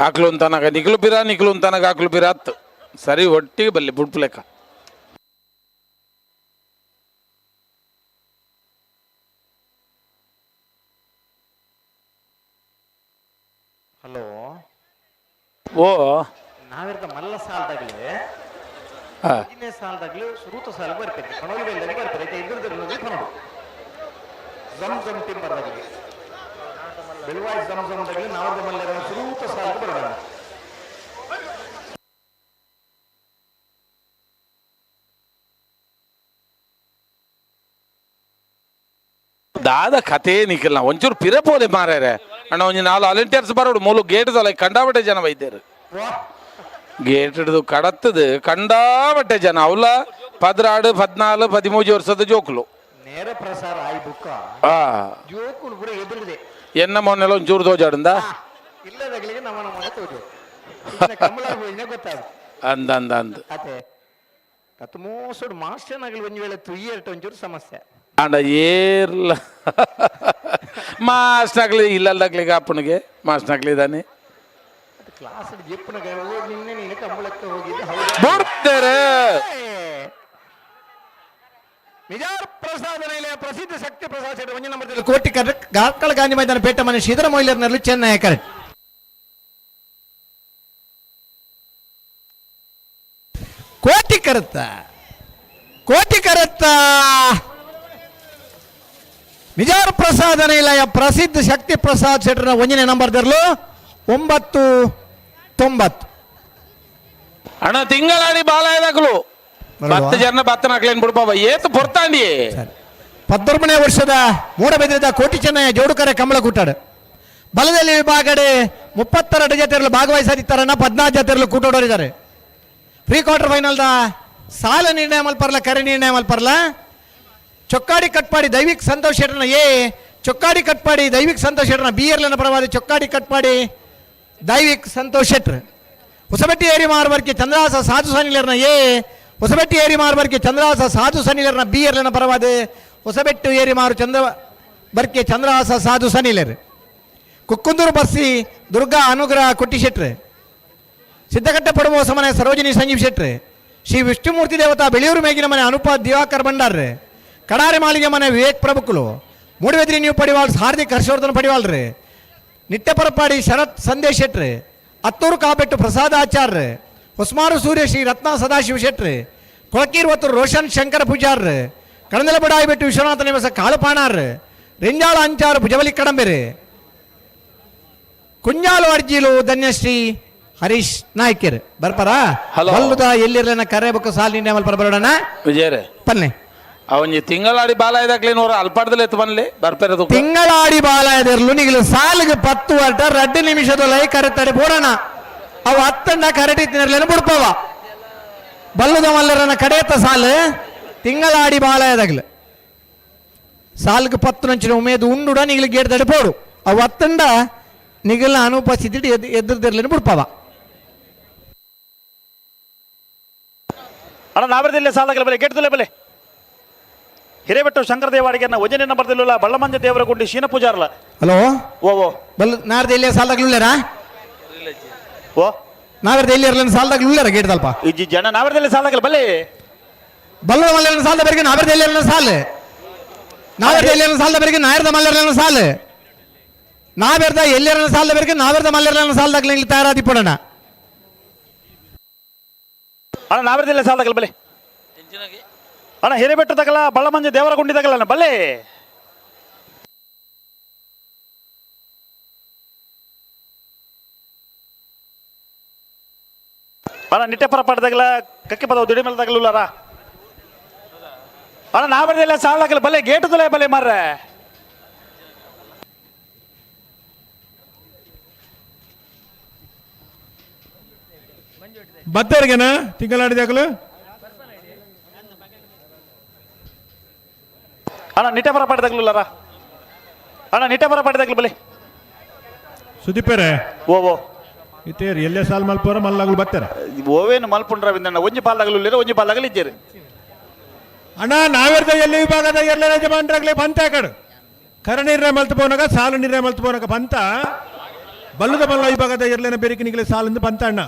ಆಕ್ಲು ಅಂತನಾಗ ನಿಕ್ಲು ಅಂತನಾಗ ಆಕ್ಲು ಬಿರ ಹತ್ತು ಸರಿ ಒಟ್ಟಿಗೆ ಬಲ್ಲಿ ಬುಡ್ಪು ಲೆಕ್ಕ ಹಲೋ ಓ ನಾವಿರ್ದ ಮಲ್ಲ ಸಾಲದಾಗ್ಲಿ 1ನೇ ಸಾಲದಾಗ್ಲಿ ಸುರೂತ ಸಾಲ ಬರ್ಬೇಕು ಕಣೋಲಿ ಬೈಲಲ್ಲಿ ಬರ್ತಾರೆ ಇದ್ರದ್ದು ಕಣೋಡು ಜಮ್ ಟಿಂಬರ್ದಾಗ್ಲಿ ಬೆಳುವಾಯಿ ಜಮ್ದಾಗ್ಲಿ ನಾವರ್ದ ಮಲ್ಲ ಸುರೂತ ಸಾಲ ಬರೋಣ ದಾದ ಕಥೆ ನಿಖಿಲ್ನ ಒಂಚೂರು ಪಿರಪೋಲೆ ಮಾರ್ಯಾರೆ ಅಣ್ಣ ಒಂಜಿ 4 ವಾಲಂಟಿಯರ್ಸ್ ಬರೋಡು ಮೂಲು ಗೇಟ್ ತೊಲೆ ಕಂಡಾಬಟ್ಟೆ ಜನ ಬೈದೇರು ಗೇಟ್ ಹಿಡಿದು ಕಡತ್ತದು ಕಂಡಾಬಟ್ಟೆ ಜನ ಅವಲ 16, 14, 13 ವರ್ಷದ ಜೋಕುಲು ನೇರ ಪ್ರಸಾರ ಆಯ್ ಬುಕ್ಕ ಜೋಕುಲು ಪೂರ ಎದುರಿದೆ ಎನ್ನ ಮೊನ್ನೆಲ್ಲ ಒಂಚೂರು ತೋಜಾಡಿಂದ ಇಲ್ಲದಾಗಲಿಗೆ ನಮ್ಮ ಮನೆ ತೋಜು ಕಮಲ ಹೋಯ್ನೆ ಗೊತ್ತಾಗ ಅಂದ ಅದೇ ಕತ್ ಮೋಸಡು ಮಾಸ್ಟರ್ ನಗಲು ಒಂಜಿ ವೇಳೆ ತುಯ್ಯರ್ಟ ಒಂಚೂರು ಸಮಸ್ಯೆ ಅಂಡ ಏರ್ಲ ಮಾಸ್ ನಗ್ಲಿ ಇಲ್ಲದಾಗ್ಲಿಗೆ ಅಪ್ಪನಿಗೆ ಮಾಸ್ ನಗ್ಲಿದಾನೆ ಕ್ಲಾಸ್ ಜಿಪ್ಪನ ನಿನ್ನೆ ನೀನು ಕಂಬಳಕ್ಕೆ ಹೋಗಿದ್ದೆ ಬಿಡ್ತಾರೆ ನಿಜಾರ ಪ್ರಸಾದ ನಿಲಯ ಪ್ರಸಿದ್ಧ ಶಕ್ತಿ ಪ್ರಸಾದ ಸೆಟ್ ಒಂಜಿ ನಂಬರ್ ಕೋಟಿ ಗಾಕಳ ಗಾಂಧಿ ಮೈದಾನ ಪೇಟ ಮನೆ ಶ್ರೀಧರ ಮೊಯ್ಲರ್ನಲ್ಲಿ ಚೆನ್ನೈ ಕರೆಕ್ಟ್ ಕೋಟಿ ಕರುತ್ತ ನಿಜಾರ ಪ್ರಸಾದ ನಿಲಯ ಪ್ರಸಿದ್ಧ ಶಕ್ತಿ ಪ್ರಸಾದ್ ಶೆಟ್ರನ ಒಂಜನೇ ನಂಬರ್ ದರ್ಲು 990 ಅಣ್ಣ ತಿಂಗಳಾಡಿ ಬಾಲಾಯದಾಗಲು 10 ಜನ ಬತ್ತನಾಕ್ಲೇನ್ ಬಿಡ್ಬಾಬ ಏತು ಪೊರ್ತಾಂಡಿ 19ನೇ ವರ್ಷದ ಮೂಡಬಿದ್ರದ ಕೋಟಿ ಚೆನ್ನಯ ಜೋಡುಕರೆ ಕಂಬಳ ಕೂಟಾಡು ಬಲದಲ್ಲಿ ವಿಭಾಗಡೆ 32 ಜತೆಗಳು ಭಾಗವಹಿಸಿರ್ತಾರನ್ನ 14 ಜತೆಗಳು ಕೂಟೋಡೋರಿದ್ದಾರೆ ಪ್ರೀ ಕ್ವಾರ್ಟರ್ ಫೈನಲ್ದ ಸಾಲ ನಿರ್ಣಯ ಮಲ್ಪರ್ಲ ಕರೆ ನಿರ್ಣಯ ಮಲ್ಪರ್ಲ ಚೊಕ್ಕಾಡಿ ಕಟ್ಪಾಡಿ ದೈವಿಕ್ ಸಂತೋಷ್ ಶೆಟ್ರನ ಚೊಕ್ಕಾಡಿ ಕಟ್ಪಾಡಿ ದೈವಿಕ್ ಸಂತೋಷ್ ಶೆಟ್ರನ ಬಿಯರ್ಲನ ಪರವಾದ ಚೊಕ್ಕಾಡಿ ಕಟ್ಪಾಡಿ ದೈವಿಕ್ ಸಂತೋಷ್ ಶೆಟ್ರ್ ಹೊಸಬೆಟ್ಟಿ ಏರಿ ಮಾರ್ಬರ್ಕೆ ಚಂದ್ರಾಸ ಸಾಧು ಸನಿಲರ್ನ ಹೊಸಬೆಟ್ಟಿ ಏರಿ ಮಾರ್ಬರ್ಕೆ ಚಂದ್ರಾಸ ಸಾಧು ಸನಿಲರ್ನ ಬಿಯರ್ಲನ ಪರವಾದ ಹೊಸಬೆಟ್ಟು ಏರಿ ಮಾರು ಬರ್ಕೆ ಚಂದ್ರಾಸ ಸಾಧು ಸನಿಲರ್ ಕುಕ್ಕುಂದೂರು ಬಸ್ಸಿ ದುರ್ಗಾ ಅನುಗ್ರಹ ಕುಟ್ಟಿ ಶೆಟ್ರ್ ಸಿದ್ದಗಟ್ಟ ಪಡುವ ಸಮನೆ ಸರೋಜಿನಿ ಸಂಜೀವ್ ಶೆಟ್ರ್ ಶ್ರೀ ವಿಷ್ಣುಮೂರ್ತಿ ದೇವತಾ ಬೆಳೆಯೂರು ಮೇಗಿನ ಮನೆ ಅನುಪ ದಿವಾಕರ್ ಭಂಡಾರ್ರೆ ಕಡಾರೆ ಮಾಳಿಗೆ ಮನೆ ವಿವೇಕ್ ಪ್ರಭುಕುಲು ಮೂಡವೆದ್ರಿ ನೀವು ಪಡಿವಾಳ್ಸ್ ಹಾರ್ದಿಕ್ ಹರ್ಷವರ್ಧನ್ ಪಡಿವಾಳ್ರಿ ನಿಟ್ಟೆಪರಪಾಡಿ ಶರತ್ ಸಂದೇಶ್ ಶೆಟ್ರಿ ಅತ್ತೂರು ಕಾಬೆಟ್ಟು ಪ್ರಸಾದ ಆಚಾರ್ಯ ಹೊಸ್ಮಾರು ಸೂರ್ಯ ಶ್ರೀ ರತ್ನ ಸದಾಶಿವ ಶೆಟ್ರಿ ಕೊಳಕೀರ್ ಒತ್ತೂರು ರೋಷನ್ ಶಂಕರ ಪೂಜಾರ್ ಕಣದಲ ಬಡಾಯಿ ಬೆಟ್ಟು ವಿಶ್ವನಾಥ ನಿವಾಸ ಕಾಳುಪಾಣಾರ್ ರೆಂಜಾಳ ಅಂಚಾರು ಭುಜಬಲಿ ಕಡಂಬೆರೆ ಕುಂಜಾಲು ಅರ್ಜಿಲು ಧನ್ಯಶ್ರೀ ಹರೀಶ್ ನಾಯ್ಕರ್ ಬರ್ಪಾರ ಬಲ್ಲುದ ಎಲ್ಲಿರ್ಲನ ಕರೆ ಬುಕ್ ಸಾಲ್ ನಿನ್ನೆ ಮಲ್ಪರ ಬರೋಣ ವಿಜಯರೇ ಪನ್ನೆ ಅವನ್ ತಿಂಗಳಾಡಿ ಬಾಲಾಯದಾಗ್ಲೇನು ಅಲ್ಪಾಡ್ದಲ್ಲಿ ಎತ್ತು ಬನ್ಲಿ ಬರ್ಪೇರದು ತಿಂಗಳಾಡಿ ಬಾಲಾಯದಿರ್ಲು ನಿಗಲು ಸಾಲಿಗೆ 10 ವರ್ಷ 2 ನಿಮಿಷದೊಳೈ ಕರೆತಡೆ ಬೋಡಣ ಅವು 10 ಕರೆಟಿತ್ತಿನರ್ಲೇನು ಬಿಡ್ಪವ ಬಲ್ಲುದ ಮಲ್ಲರನ ಕಡೆಯತ್ತ ಸಾಲು ತಿಂಗಳಾಡಿ ಬಾಲಾಯದಾಗ್ಲು ಸಾಲಿಗೆ 10 ನಂಚಿನ ಉಮೇದು ಉಂಡುಡ ನಿಗಲು ಗೇಟ್ ತಡೆ ಪೋಡು ಅವು 10 ನಿಗಲ ಅನುಪಸ್ಥಿತಿ ಎದುರ್ದಿರ್ಲೇನು ಬಿಡ್ಪವ ಅಣ್ಣ ನಾವರದಲ್ಲಿ ಸಾಲಾಗಲ ಬಲೆ ಗೇಟ್ ಬಲೆ ಹಿರೇಬೆಟ್ಟು ಶಂಕರ ದೇವಾಡಿಗೆ ಒಂಜನೇ ನಂಬರ್ದಲ್ಲ ಬಳ್ಳಮಂಜ ದೇವರ ಗುಂಡಿ ಶೀನ ಪೂಜಾರ್ಲ ಹಲೋ ಓ ಬಲ್ ನಾರ್ದ ಎಲ್ಲಿ ಸಾಲದಾಗ್ಲುಳ್ಳಾರ ಓ ನಾವರ್ದ ಎಲ್ಲಿ ಇರ್ಲ ಸಾಲದಾಗ್ಲುಳ್ಳಾರ ಗೇಟ್ ತಲ್ಪ ಈ ಜನ ನಾವರದಲ್ಲಿ ಸಾಲಾಗಲ ಬಲೆ ಬಲ್ಲದ ಮಲ್ಲರನ ಸಾಲದ ಬೆರಿಗೆ ನಾವರ್ದ ಎಲ್ಲಿ ಸಾಲು ನಾವರ್ದ ಎಲ್ಲಿ ಸಾಲದ ಬೆರಿಗೆ ನಾಯರ್ದ ಮಲ್ಲರನ ಸಾಲು ನಾವೆರ್ದ ಎಲ್ಲಿರನ ಸಾಲದ ಬೆರಿಗೆ ನಾವೆರ್ದ ಮಲ್ಲರನ ಸಾಲದಾಗ್ಲ ಇಲ್ಲಿ ತಯಾರಾದಿ ಪಡೋಣ ಅಣ್ಣ ನಾವರದಲ್ಲಿ ಸಾಲಾಗಲ ಬಲೆ ಅಣ್ಣ ಹಿರೇಬೆಟ್ಟು ತಗಲ ಬಳ್ಳಮಂಜ ದೇವರ ಗುಂಡಿ ತಗಲ ಬಲ್ಲೆ ಅಣ್ಣ ನಿಟ್ಟೆಪರ ಪಾಡದಾಗಲ ಕಕ್ಕೆ ಪದವು ದುಡಿ ಮೇಲೆ ತಗಲುಲ್ಲಾರ ಅಣ್ಣ ನಾವರದಲ್ಲಿ ಸಾಲಾಗಲ ಬಲ್ಲೆ ಗೇಟು ತಲೆ ಬಲ್ಲೆ ಮಾರ್ರೆ ಬತ್ತರ್ಗೆನ ತಿಂಗಳಾಡಿದಾಗಲು ಅಣ್ಣ ನಿಟ್ಟೆಪರ ಪಾಡದಾಗಲುಲ್ಲಾರ ಅಣ್ಣ ನಿಟ್ಟೆಪರ ಪಾಡದಾಗಲು ಬಲೆ ಸುದೀಪರೇ ಓ ಇತ್ತೇರಿ ಎಲ್ಲೇ ಸಾಲ್ ಮಲ್ಪೋರ ಮಲ್ಲಾಗ್ಲು ಬತ್ತಾರ ಓವೇನು ಮಲ್ಪುಂಡ್ರ ವಿಂದಣ್ಣ ಒಂಜಿ ಪಾಲಾಗಲು ಒಂಜಿ ಪಾಲಾಗಲು ಇದ್ದೇರಿ ಅಣ್ಣ ನಾವೆರ್ದ ಎಲ್ಲಿ ವಿಭಾಗದ ಎಲ್ಲ ಯಜಮಾನ್ರಾಗ್ಲಿ ಬಂತ ಕಡು ಕರ ನಿರ್ಣಯ ಮಲ್ತು ಪೋನಾಗ ಸಾಲು ನಿರ್ಣಯ ಮಲ್ತು ಪೋನಾಗ ಬಂತ ಬಲ್ಲದ ಮಲ್ಲ ವಿಭಾಗದ ಎರಲೇನ ಬೇರಿಕೆ ನಿಗಲೆ ಸಾಲಿಂದ ಬಂತ ಅಣ್ಣ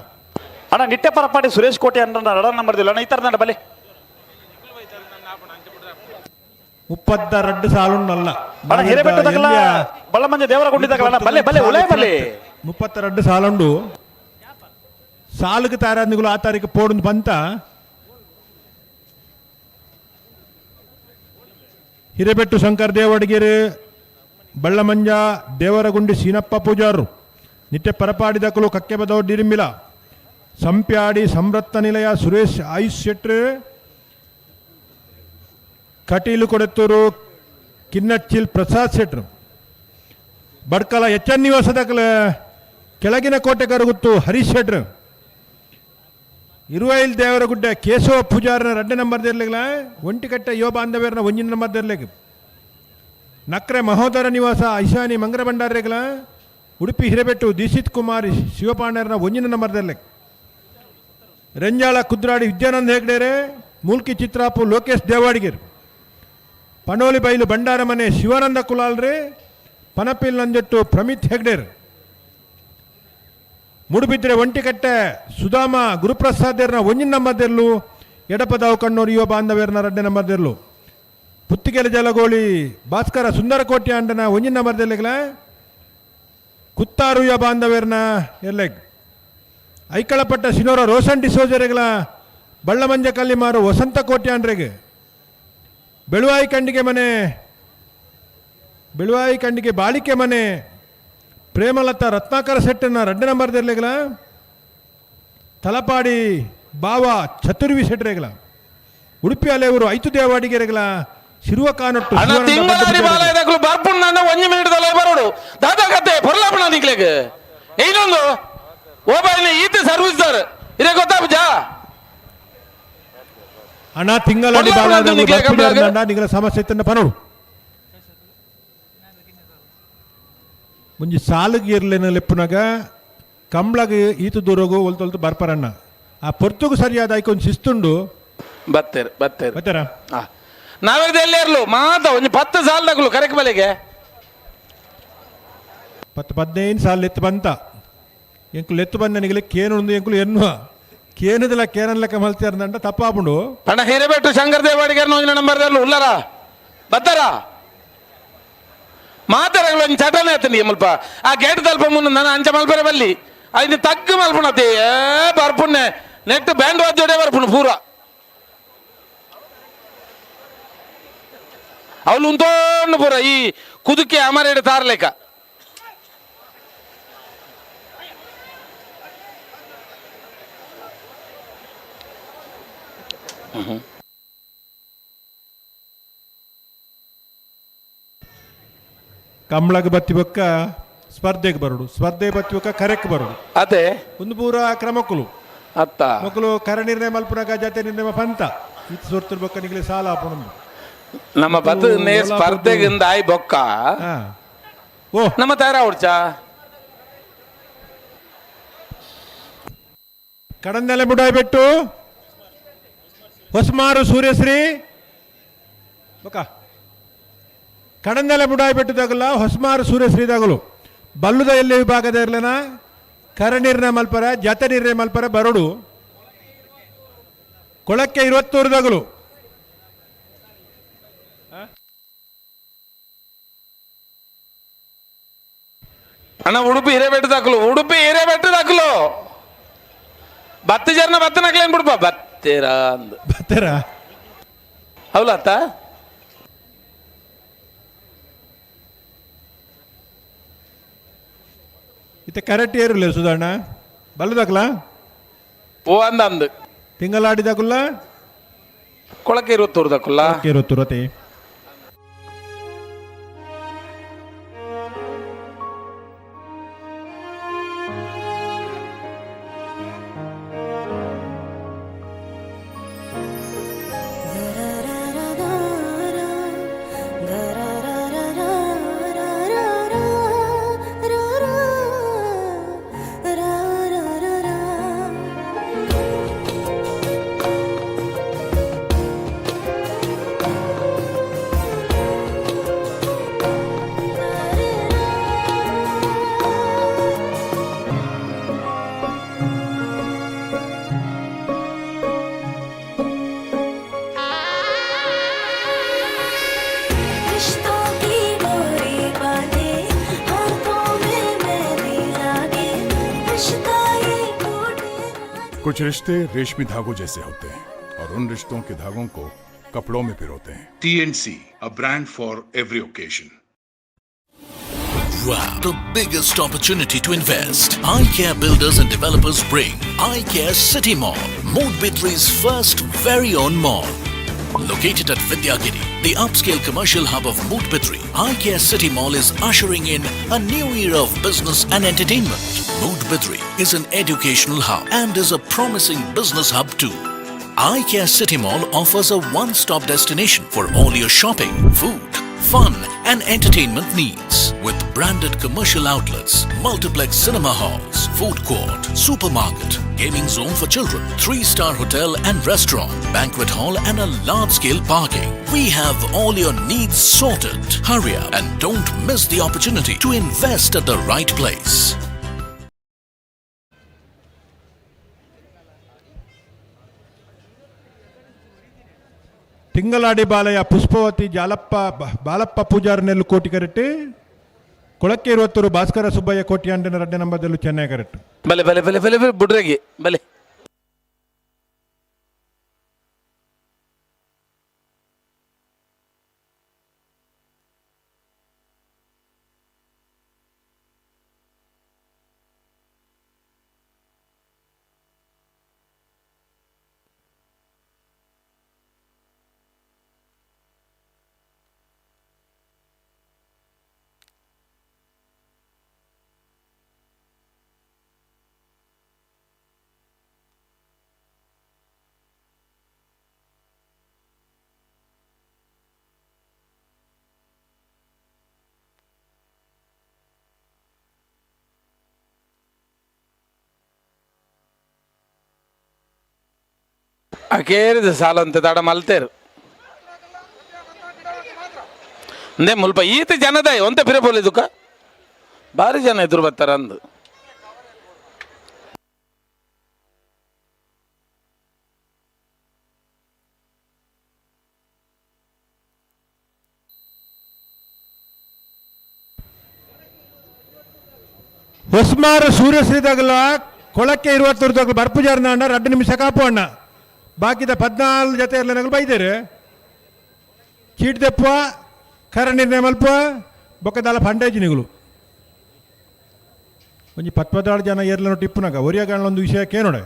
ಅಣ್ಣ ನಿಟ್ಟೆ ಪರಪಾಡಿ ಸುರೇಶ್ ಕೋಟೆ ಅಣ್ಣ ರಡ ನಂಬರ್ದಿಲ್ಲ ಅಣ್ಣ ಈ ತರ ಬಲೆ 32 ಸಾಲುಂಡಲ್ಲ ಅಣ್ಣ ಹಿರೇಬೆಟ್ಟು ತಗಲ ಬಳ್ಳಮಂಜ ದೇವರ ಗುಂಡಿ ತಗಲ ಬಲ್ಲೆ ಬಲ್ಲೆ ಉಳೆ ಬಲ್ಲೆ 32 ಸಾಲುಂಡು ಸಾಲುಗೆ ತಾರಾದಿಗಳು ಆ ತಾರೀಕು ಪೋಡು ಬಂತ ಹಿರೇಬೆಟ್ಟು ಶಂಕರ್ ದೇವಡಿಗೆರೆ ಬಳ್ಳಮಂಜ ದೇವರಗುಂಡಿ ಸೀನಪ್ಪ ಪೂಜಾರು ನಿಟ್ಟೆ ಪರಪಾಡಿದಕಲು ಕಕ್ಕೆ ಬದವ ಡಿರಿಂಬಿಲ ಸಂಪ್ಯಾಡಿ ಸಂರತ್ನ ನಿಲಯ ಸುರೇಶ್ ಆಯುಷ್ ಶೆಟ್ರು ಕಟೀಲು ಕೊಡೆತ್ತೂರು ಕಿನ್ನಚ್ಚಿಲ್ ಪ್ರಸಾದ್ ಶೆಟ್ರು ಬಡ್ಕಲ ಎಚ್ ಎನ್ ನಿವಾಸದ ಕೆಳಗಿನ ಕೋಟೆ ಕರಗುತ್ತು ಹರೀಶ್ ಶೆಟ್ರು ಇರುವೈಲ್ ದೇವರಗುಡ್ಡ ಕೇಶವ ಪೂಜಾರನ 2 ನಂಬರ್ದಿರ್ಲಿಲ್ಲ ಒಂಟಿಕಟ್ಟೆ ಯುವ ಬಾಂಧವ್ಯರನ 1 ನಂಬರ್ದಿರ್ಲಿಕ್ಕೆ ನಕ್ರೆ ಮಹೋದರ ನಿವಾಸ ಐಶಾನಿ ಮಂಗರ ಭಂಡಾರಿಗಳ ಉಡುಪಿ ಹಿರೇಬೆಟ್ಟು ದೀಕ್ಷಿತ್ ಕುಮಾರ್ ಶಿವಪಾಂಡ್ಯರನ 1 ನಂಬರ್ದಿರ್ಲಿಕ್ಕೆ ರಂಜಾಳ ಕುದ್ರಾಡಿ ವಿದ್ಯಾನಂದ ಹೆಗ್ಡೇರೆ ಮೂಲ್ಕಿ ಚಿತ್ರಾಪು ಲೋಕೇಶ್ ದೇವಾಡಿಗೆರ್ ಪನೋಲಿ ಬೈಲು ಬಂಡಾರ ಮನೆ ಶಿವಾನಂದ ಕುಲಾಲ್ರೆ ಪನಪಿಲ್ ನಂಜಟ್ಟು ಪ್ರಮಿತ್ ಹೆಗ್ಡೇರ್ ಮುಡುಬಿದ್ರೆ ಒಂಟಿಕಟ್ಟೆ ಸುಧಾಮ ಗುರುಪ್ರಸಾದ್ಯರ್ನ 1 ನಂಬರ್ದಿರ್ಲು ಎಡಪದಾವು ಕಣ್ಣೂರು ಯುವ ಬಾಂಧವ್ಯರನ 2 ನಂಬರ್ದಿರ್ಲು ಪುತ್ತಿಗೆಲೆ ಜಲಗೋಳಿ ಭಾಸ್ಕರ ಸುಂದರಕೋಟೆ ಅಂಡನ 1 ನಂಬರ್ದಿರ್ಲಿಗಳ ಕುತ್ತಾರು ಯುವ ಬಾಂಧವ್ಯರನ ಎರ್ಲೆಗ್ ಐಕಳಪಟ್ಟ ಶಿನೋರ ರೋಷನ್ ಡಿಸೋಜರೆಗಳ ಬಳ್ಳಮಂಜ ಕಲ್ಲಿಮಾರು ವಸಂತ ಕೋಟೆ ಅಂಡ್ರೆಗೆ ಬೆಳುವಾಯಿ ಕಂಡಿಗೆ ಬಾಳಿಕೆ ಮನೆ ಪ್ರೇಮಲತಾ ರತ್ನಾಕರ ಸೆಟ್ಟನ 2 ನಂಬರ್ದಿರ್ಲಿಗಳ ತಲಪಾಡಿ ಬಾವ ಚತುರ್ವಿ ಸೆಟ್ರೆಗಳ ಉಡುಪಿ ಅಲೆಯವರು 5 ದೇವಾಡಿಗೆರೆಗಳ ಶಿರುವ ಕಾನೊಟ್ಟು ಬರ್ಪುಂಡು ನನ್ನ 1 ಮಿನಿಟ್ದಲ್ಲ ಬರೋಡು ದಾದಾ ಕತೆ ಪೊರ್ಲಾಪಣ ನಿಕ್ಲೆಗೆ ಇನ್ನೊಂದು ಓಬೈಲ್ ಈತ ಸರ್ವಿಸ್ ದಾರ್ ಇರೇ ಗೊತ್ತಾಪಜಾ ಅಣ್ಣ ತಿಂಗಳಡಿ ನಿಗಳ ಸಮಸ್ಯೆ ಇತ್ತನ್ನ ಪನೋಡು ಮುಂಜಿ ಸಾಲಿಗೆ ಇರ್ಲೇನ ಲೆಪ್ಪುನಾಗ ಕಂಬ್ಳಗೆ ಈತು ದೂರಗು ಒಲ್ತೊಲ್ತು ಬರ್ಪರಣ್ಣ ಆ ಪೊರ್ತುಗು ಸರಿಯಾದ ಆಯ್ಕೊಂದು ಶಿಸ್ತುಂಡು ಬತ್ತೇರ ನಾವೇದ ಎಲ್ಲೇ ಇರ್ಲು ಮಾತ ಒಂದು 10 ಸಾಲದಾಗಲು ಕರೆಕ್ ಬಲೆಗೆ 10-15 ಸಾಲ ಎತ್ತು ಬಂತ ಎಂಕುಲು ಎತ್ತು ಬಂದ ನಿಗಲಿ ಕೇನು ಎಂಕುಲು ಎನ್ನುವ ಕೇನದಿಲ್ಲ ಕೇನಲ್ಲಕ ಮಲ್ತಿಯಾರಂಡ ತಪ್ಪಾಪುಂಡು ಅಣ್ಣ ಹಿರೇಬೆಟ್ಟು ಶಂಕರ ದೇವಾಡಿಗೆ 1 ನಂಬರ್ದಲ್ಲೂ ಉಲ್ಲರ ಬತ್ತಾರ ಮಾತಾಡಗಳು ಒಂದು ಚಟನೆ ಆಯ್ತು ಮಲ್ಪ ಆ ಗೇಟ್ ತಲ್ಪ ಮುನ್ನ ನಾನು ಅಂಚ ಮಲ್ಪರೆ ಬಲ್ಲಿ ಅದನ್ನ ತಗ್ಗು ಮಲ್ಪುಣತಿ ಬರ್ಪುಣ್ಣೆ ನೆಟ್ ಬ್ಯಾಂಡ್ ವಾದ್ಯೋಡೆ ಬರ್ಪುಣು ಪೂರ ಅವಳು ಉಂತೋಣ್ಣು ಪೂರ ಈ ಕುದುಕೆ ಅಮರೇಡು ತಾರ್ಲೆಕ್ಕ ಕಂಬಳಗೆ ಬತ್ತಿ ಬೊಕ್ಕ ಸ್ಪರ್ಧೆಗೆ ಬರೋಡು ಸ್ಪರ್ಧೆ ಬತ್ತಿ ಬೊಕ್ಕ ಕರೆಕ್ ಬರೋಡು ಅದೇ ಒಂದು ಪೂರ ಕ್ರಮಕ್ಕಲು ಅತ್ತ ಮಕ್ಕಳು ಕರ ನಿರ್ಣಯ ಮಲ್ಪುನಾಗ ಜಾತಿ ನಿರ್ಣಯ ಪಂತ ಇದು ಸೋರ್ತಿರ್ ಬೊಕ್ಕ ನಿಗಲಿ ಸಾಲ ಆಪುಣಂದು ನಮ್ಮ ಬತ್ತು ಸ್ಪರ್ಧೆಗಿಂದ ಆಯ್ ಬೊಕ್ಕ ಓ ನಮ್ಮ ತಯಾರ ಹುಡ್ಚ ಕಡಂದೆಲೆ ಮುಡಾಯ್ಬಿಟ್ಟು ಹೊಸಮಾರು ಸೂರ್ಯಶ್ರೀ ಬೊಕ್ಕ ಕಡಂದೆಲೆ ಮುಡಾಯ್ಬಿಟ್ಟದಾಗಲ್ಲ ಹೊಸಮಾರು ಸೂರ್ಯಶ್ರೀದಾಗಲು ಬಲ್ಲುದ ಎಲ್ಲಿ ವಿಭಾಗದ ಇರ್ಲನ ಕರ ನಿರ್ಣಯ ಮಲ್ಪರ ಜಾತಿ ನಿರ್ಣಯ ಮಲ್ಪರ ಬರೋಡು ಕೊಳಕ್ಕೆ 23 ಅಣ್ಣ ಉಡುಪಿ ಹಿರೇಬೆಟ್ಟದಾಕಲು ಬತ್ತು ಜರ್ನ ಬತ್ತನಾಗ್ಲೇನ್ ಬಿಡ್ಪ ಬತ್ತೇರ ಹೌಲತ್ತ ಇತ್ತೆ ಕರೆಕ್ಟ್ ಏರಿಲ್ಲ ಸುಧಾರಣ ಬಲ್ಲದಾಕಲ ಓ ಅಂದ ತಿಂಗಳಾಡಿದಾಕಲ್ಲ ಕೊಳಕ್ಕೆ 23 कुछ रिश्ते रेशमी धागों जैसे होते हैं और उन रिश्तों के धागों को कपड़ों में पिरोते हैं। TNC, a brand for every occasion. Wow, the biggest opportunity to invest. iCare Builders and Developers bring iCare City Mall, Moodbidri's first very own mall. Located at Vidyagiri, the upscale commercial hub of Moodbitri, IKEA City Mall is ushering in a new era of business and entertainment. Moodbitri is an educational hub and is a promising business hub too. IKEA City Mall offers a one-stop destination for all your shopping, food, fun and entertainment needs with branded commercial outlets, multiplex cinema halls, food court, supermarket, gaming zone for children, 3-star hotel and restaurant, banquet hall and a large-scale parking. We have all your needs sorted. Hurry up and don't miss the opportunity to invest at the right place. Thingaladi Balayya Pushpavati Balappa Pujara ನೆಲ್ಲು ಕೋಟಿ correct ಕೊಳಕ್ಕೆ 20 Bhaskara Subbaiah ಕೋಟಿ ಅಂಡನ 2 ನಂಬರ್ದಲ್ಲೂ Chennai correct ಬಲೆ ಬಲೆ ಬಲೆ ಬಲೆ ಬುಡ್ರಗಿ ಬಲೆ ಕೇರಿದ ಸಾಲ ಅಂತ ತಡ ಮಲ್ತೇರು ಅಂದೇ ಮುಲ್ಪ ಈತ ಜನದ ಒಂತೆ ಪಿರಬೋಲಿದುಕ ಭಾರಿ ಜನ ಎದುರು ಬರ್ತಾರ ಅಂದು ಹೊಸ್ಮಾರ ಸೂರ್ಯಶ್ರೀದಾಗಲ ಕೊಳಕ್ಕೆ 20 ಬರ್ಪುಜಾರನ ಅಣ್ಣ 2 ನಿಮಿಷ ಕಾಪು ಅಣ್ಣ ಬಾಕಿದ 14 ಜೊತೆ ಎಲ್ಲ ಬೈದೇರು ಚೀಟ್ ದೆಪ್ಪ ಕರಣಿನ ಮಲ್ಪ ಬೊಕ್ಕದಾಲ ಫಂಡೇಜಿನಿಗಳು ಒಂಜಿ 16 ಜನ ಏರ್ಲ ಟಿಪ್ಪುನಾಗ ಒರಿಯಾಗಾಣೊಂದು ವಿಷಯ ಕೇನೋಡೆ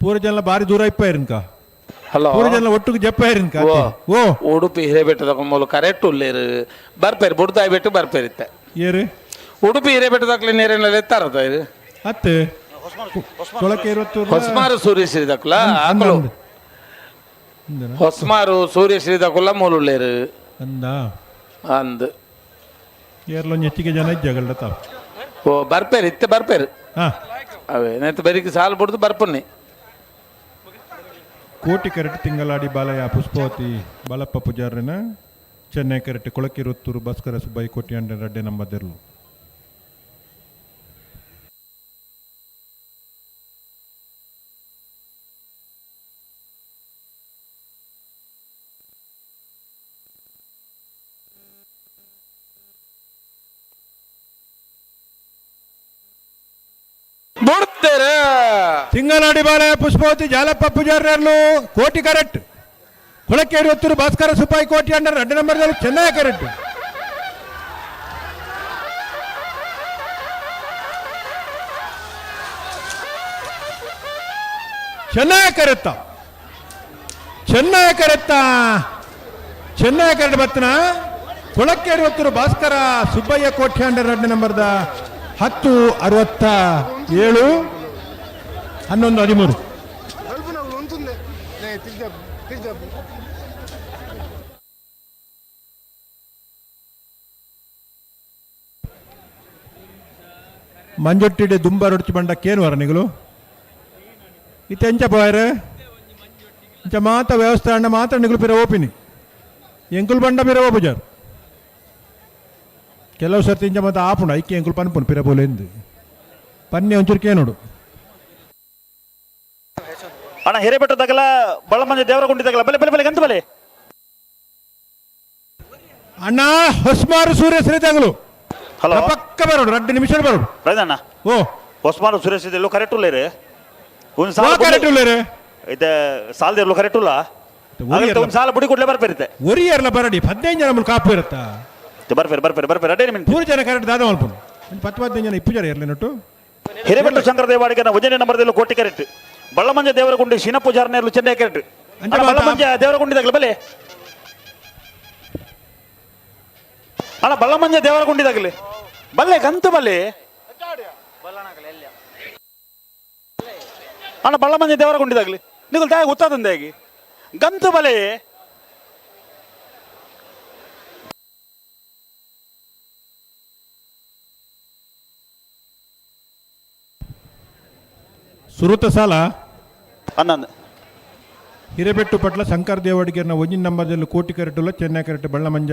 ಪೂರ ಜನ ಬಾರಿ ದೂರ ಇಪ್ಪ ಇರನ್ಕ ಪೂರ ಜನ ಒಟ್ಟಿಗೆ ಜಪ್ಪ ಇರನ್ಕ ಓ ಉಡುಪಿ ಹಿರೇಬೆಟ್ಟದ ಮೂಲ ಕರೆಕ್ಟ್ ಉಲ್ಲೇರು ಬರ್ಪೇರು ಬುಡ್ತಾಯಿ ಬೆಟ್ಟು ಬರ್ಪೇರಿತ್ತೆ ಏರು ಉಡುಪಿ ಹಿರೇಬೆಟ್ಟದಾಗ್ಲಿ ನೀರಿನಲ್ಲಿ ಎತ್ತಾರದ ಇದು ಹತ್ತು ಕೊಳಕ್ಕೆ 20 ಹೊಸ್ಮಾರು ಸೂರ್ಯಶ್ರೀದಕುಲ ಆಕಲು ಹೊಸ್ಮಾರು ಸೂರ್ಯಶ್ರೀದಕುಲ ಮೂಲುಳ್ಳೇರು ಅಂದ ಅಂದ್ ಏರ್ಲೊಂದು ಹೆಚ್ಚಿಗೆ ಜನ ಇದ್ದಾಗಲ್ದ ತಾವು ಓ ಬರ್ಪೇರು ಇತ್ತೆ ಬರ್ಪೇರು ಅವೇ ನೆತ್ತು ಬರೀಕ್ ಸಾಲು ಬಿಡ್ದು ಬರ್ಪುನ್ನಿ ಕೋಟಿ ಕರೆಕ್ಟ್ ತಿಂಗಳಾಡಿ ಬಾಲಯ್ಯ ಪುಷ್ಪವತಿ ಬಾಲಪ್ಪ ಪೂಜಾರನ ಚೆನ್ನೈ ಕರೆಕ್ಟ್ ಕೊಳಕ್ಕೆ 20 ಭಾಸ್ಕರ ಸುಬ್ಬಯ್ಯ ಕೋಟಿ ಅಂಡ 2 ನಂಬರ್ದೆರ್ಲು ತಿಂಗಳಾಡಿ ಬಾಲಯ್ಯ ಪುಷ್ಪವತಿ ಜಾಲಪ್ಪ ಪೂಜಾರ್ಯರ್ಲು ಕೋಟಿ ಕರೆಕ್ಟ್ ಕೊಳಕ್ಕೆ 20 ಭಾಸ್ಕರ ಸುಬ್ಬಯ್ಯ ಕೋಟಿ ಅಂಡರ್ 2 ನಂಬರ್ದಲ್ಲಿ ಚೆನ್ನೈ ಕರೆಕ್ಟ್ ಚೆನ್ನೈ ಕರೆತ್ತ ಚೆನ್ನೈ ಕರೆಕ್ಟ್ ಬತ್ತನ ಕೊಳಕ್ಕೆ 20 ಭಾಸ್ಕರ ಸುಬ್ಬಯ್ಯ ಕೋಟಿ ಅಂಡರ್ 2 ನಂಬರ್ದ 1067 11 13 ಮಂಜೊಟ್ಟಿಡೆ ದುಂಬ ರೊಡ್ಚಿ ಬಂಡಕ್ಕೇನು ವರ ನಿಗಳು ಇತ್ತೆ ಎಂಚ ಪೋಯರೆ ಇಂಚ ಮಾತ ವ್ಯವಸ್ಥೆ ಅಣ್ಣ ಮಾತ್ರ ನಿಗಳು ಪಿರ ಓಪಿನಿ ಎಂಕುಲ್ ಬಂಡ ಪಿರ ಓಪುಜಾರ್ ಕೆಲವು ಸರ್ತಿ ಇಂಚ ಮಾತ ಆಪುಂಡು ಐಕ್ಯ ಎಂಕುಲ್ ಪನ್ಪುನು ಪಿರ ಬೋಲು ಎಂದು ಪನ್ನೆ ಒಂಚೂರು ನೋಡು ಅಣ್ಣ ಹಿರೇಬೆಟ್ಟದಾಗಲ ಬಳಮಂಜ ದೇವರ ಗುಂಡಿದಾಗಲ ಬಲೆ ಬಲೆ ಬಲೆ ಗಂತ ಬಲೆ ಅಣ್ಣ ಹೊಸ್ಮಾರು ಸೂರ್ಯಶ್ರೀದಾಗಲು ಹಲೋ ಪಕ್ಕ ಬರೋಡು 2 ನಿಮಿಷ ಬರೋಡು ರೈದಣ್ಣ ಓ ಹೊಸ್ಮಾರು ಸುರೇಶ್ ಇದೆಲ್ಲೋ ಕರೆಕ್ಟ್ ಉಳ್ಳೇರಿ ಒಂದು ಸಾಲ ಕರೆಕ್ಟ್ ಉಳ್ಳೇರಿ ಇದೆ ಸಾಲದಿರ್ಲು ಕರೆಕ್ಟ್ ಉಲ್ಲ ಒಂದು ಸಾಲ ಬುಡಿ ಕೊಡ್ಲೇ ಬರ್ಪೇರಿತೆ ಒರಿಯರ್ಲ ಬರಡಿ 15 ಜನ ಕಾಪು ಇರುತ್ತಾ ಬರ್ಪೇರಿ 2 ನಿಮಿಷ 3 ಜನ ಕರೆಕ್ಟ್ ದಾದ ಮಲ್ಪನು 10-15 ಜನ 20 ಜನ ಇರಲಿ nut Hirebettu Shankara ದೇವಾಡಿಗನ 1 ನಂಬರ್ದಲ್ಲೂ Koti correct Ballamanja ದೇವರಗುಂಡಿ ಶಿನ ಪೂಜಾರನೆಯಲ್ಲೂ Chennai correct Ballamanja ದೇವರಗುಂಡಿದಾಗಲಿ ಬಲೆ ಅಣ್ಣ ಬಳ್ಳಮಂಜ ದೇವರಗುಂಡಿದಾಗಲಿ ಬಲ್ಲೆ ಗಂತು ಬಲ್ಲೆ ಅಣ್ಣ ಬಳ್ಳಮಂಜ ದೇವರಗುಂಡಿದಾಗಲಿ ನೀವು ತಾಯಿ ಗೊತ್ತಾದಂದೆ ಹೇಗೆ ಗಂತು ಬಲೆ ಸುರುತ ಸಾಲ ಅನ್ನಂದು ಹಿರೇಬೆಟ್ಟು ಪಟ್ಲ ಶಂಕರ್ ದೇವಡಿಗೆರ್ನ ಒಂಜಿನ ನಂಬರ್ದಲ್ಲಿ ಕೋಟಿ ಕರೆಟುಲ್ಲ ಚೆನ್ನೈ ಕರೆಕ್ಟ್ ಬಳ್ಳಮಂಜ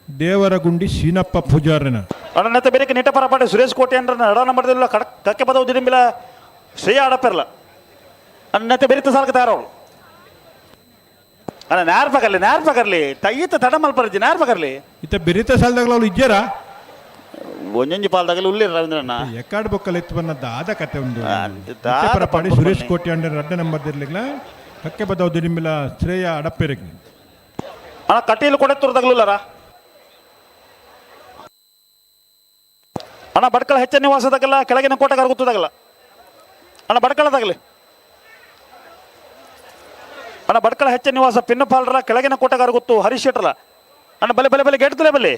ದೇವರಗುಂಡಿ ಶೀನಪ್ಪ ಪೂಜಾರನ ಅಣ್ಣ ಬೇರೆ ನೆಟ್ಟ ಪರಪಾಟಿ ಸುರೇಶ್ ಕೋಟೆ ಅಂದ್ರೆ ನಡ ನಂಬರ್ದಿಲ್ಲ ಕಕ್ಕೆ ಪದವು ದಿನಂಬಿಲ ಶ್ರೇಯ ಆಡಪ್ಪಿರಲ್ಲ ಅನ್ನತ್ತೆ ಬೆರಿತ ಸಾಲಕ್ಕೆ ತಯಾರವಳು ಅಣ್ಣ ನ್ಯಾರ್ಪಕರ್ಲಿ ತಯ್ಯಿತ ತಡ ಮಲ್ಪರಜಿ ನ್ಯಾರ್ಪಕರ್ಲಿ ಇತ್ತ ಬೆರಿತ ಸಾಲದಾಗಲು ಇಜ್ಜಾರ ಒಂಜೊಂಜಿ ಪಾಲ್ದಾಗಲಿ ಉಳ್ಳಿ ರವೀಂದ್ರಣ್ಣ ಎಕ್ಕಾಡ್ ಬೊಕ್ಕಲ್ ಎತ್ತು ಬನ್ನದ ಆದ ಕತೆ ಒಂದು ದಾದ ಪರಪಾಡಿ ಸುರೇಶ್ ಕೋಟೆ ಅಂಡರ್ ಅಡ್ಡ ನಂಬರ್ ಇರ್ಲಿಲ್ಲ ಕಕ್ಕೆ ಪದವು ದಿನಂಬಿಲ ಶ್ರೇಯ ಅಡಪ್ಪಿರಗಿ ಅಣ್ಣ ಕಟ್ಟಿಯಲ್ಲಿ ಕೊಡೆತ್ತೂರ್ದಾಗಲೂಲಾರ ಅಣ್ಣ ಬಡ್ಕಳ ಹೆಚ್ಚ ನಿವಾಸದಾಗಲ್ಲ ಕೆಳಗಿನ ಕೋಟೆಗಾರ ಗೊತ್ತದಾಗಲ್ಲ ಅಣ್ಣ ಬಡ್ಕಳದಾಗಲಿ ಅಣ್ಣ ಬಡ್ಕಳ ಹೆಚ್ಚ ನಿವಾಸ ಪಿನ್ನಪಾಲ್ರ ಕೆಳಗಿನ ಕೋಟೆಗಾರ ಗೊತ್ತು ಹರೀಶ್ ಶೆಟ್ರಲ್ಲ ಅಣ್ಣ ಬಲೆ ಬಲೆ ಬಲೆ ಗೆಡ್ತಲೇ ಬಲೆ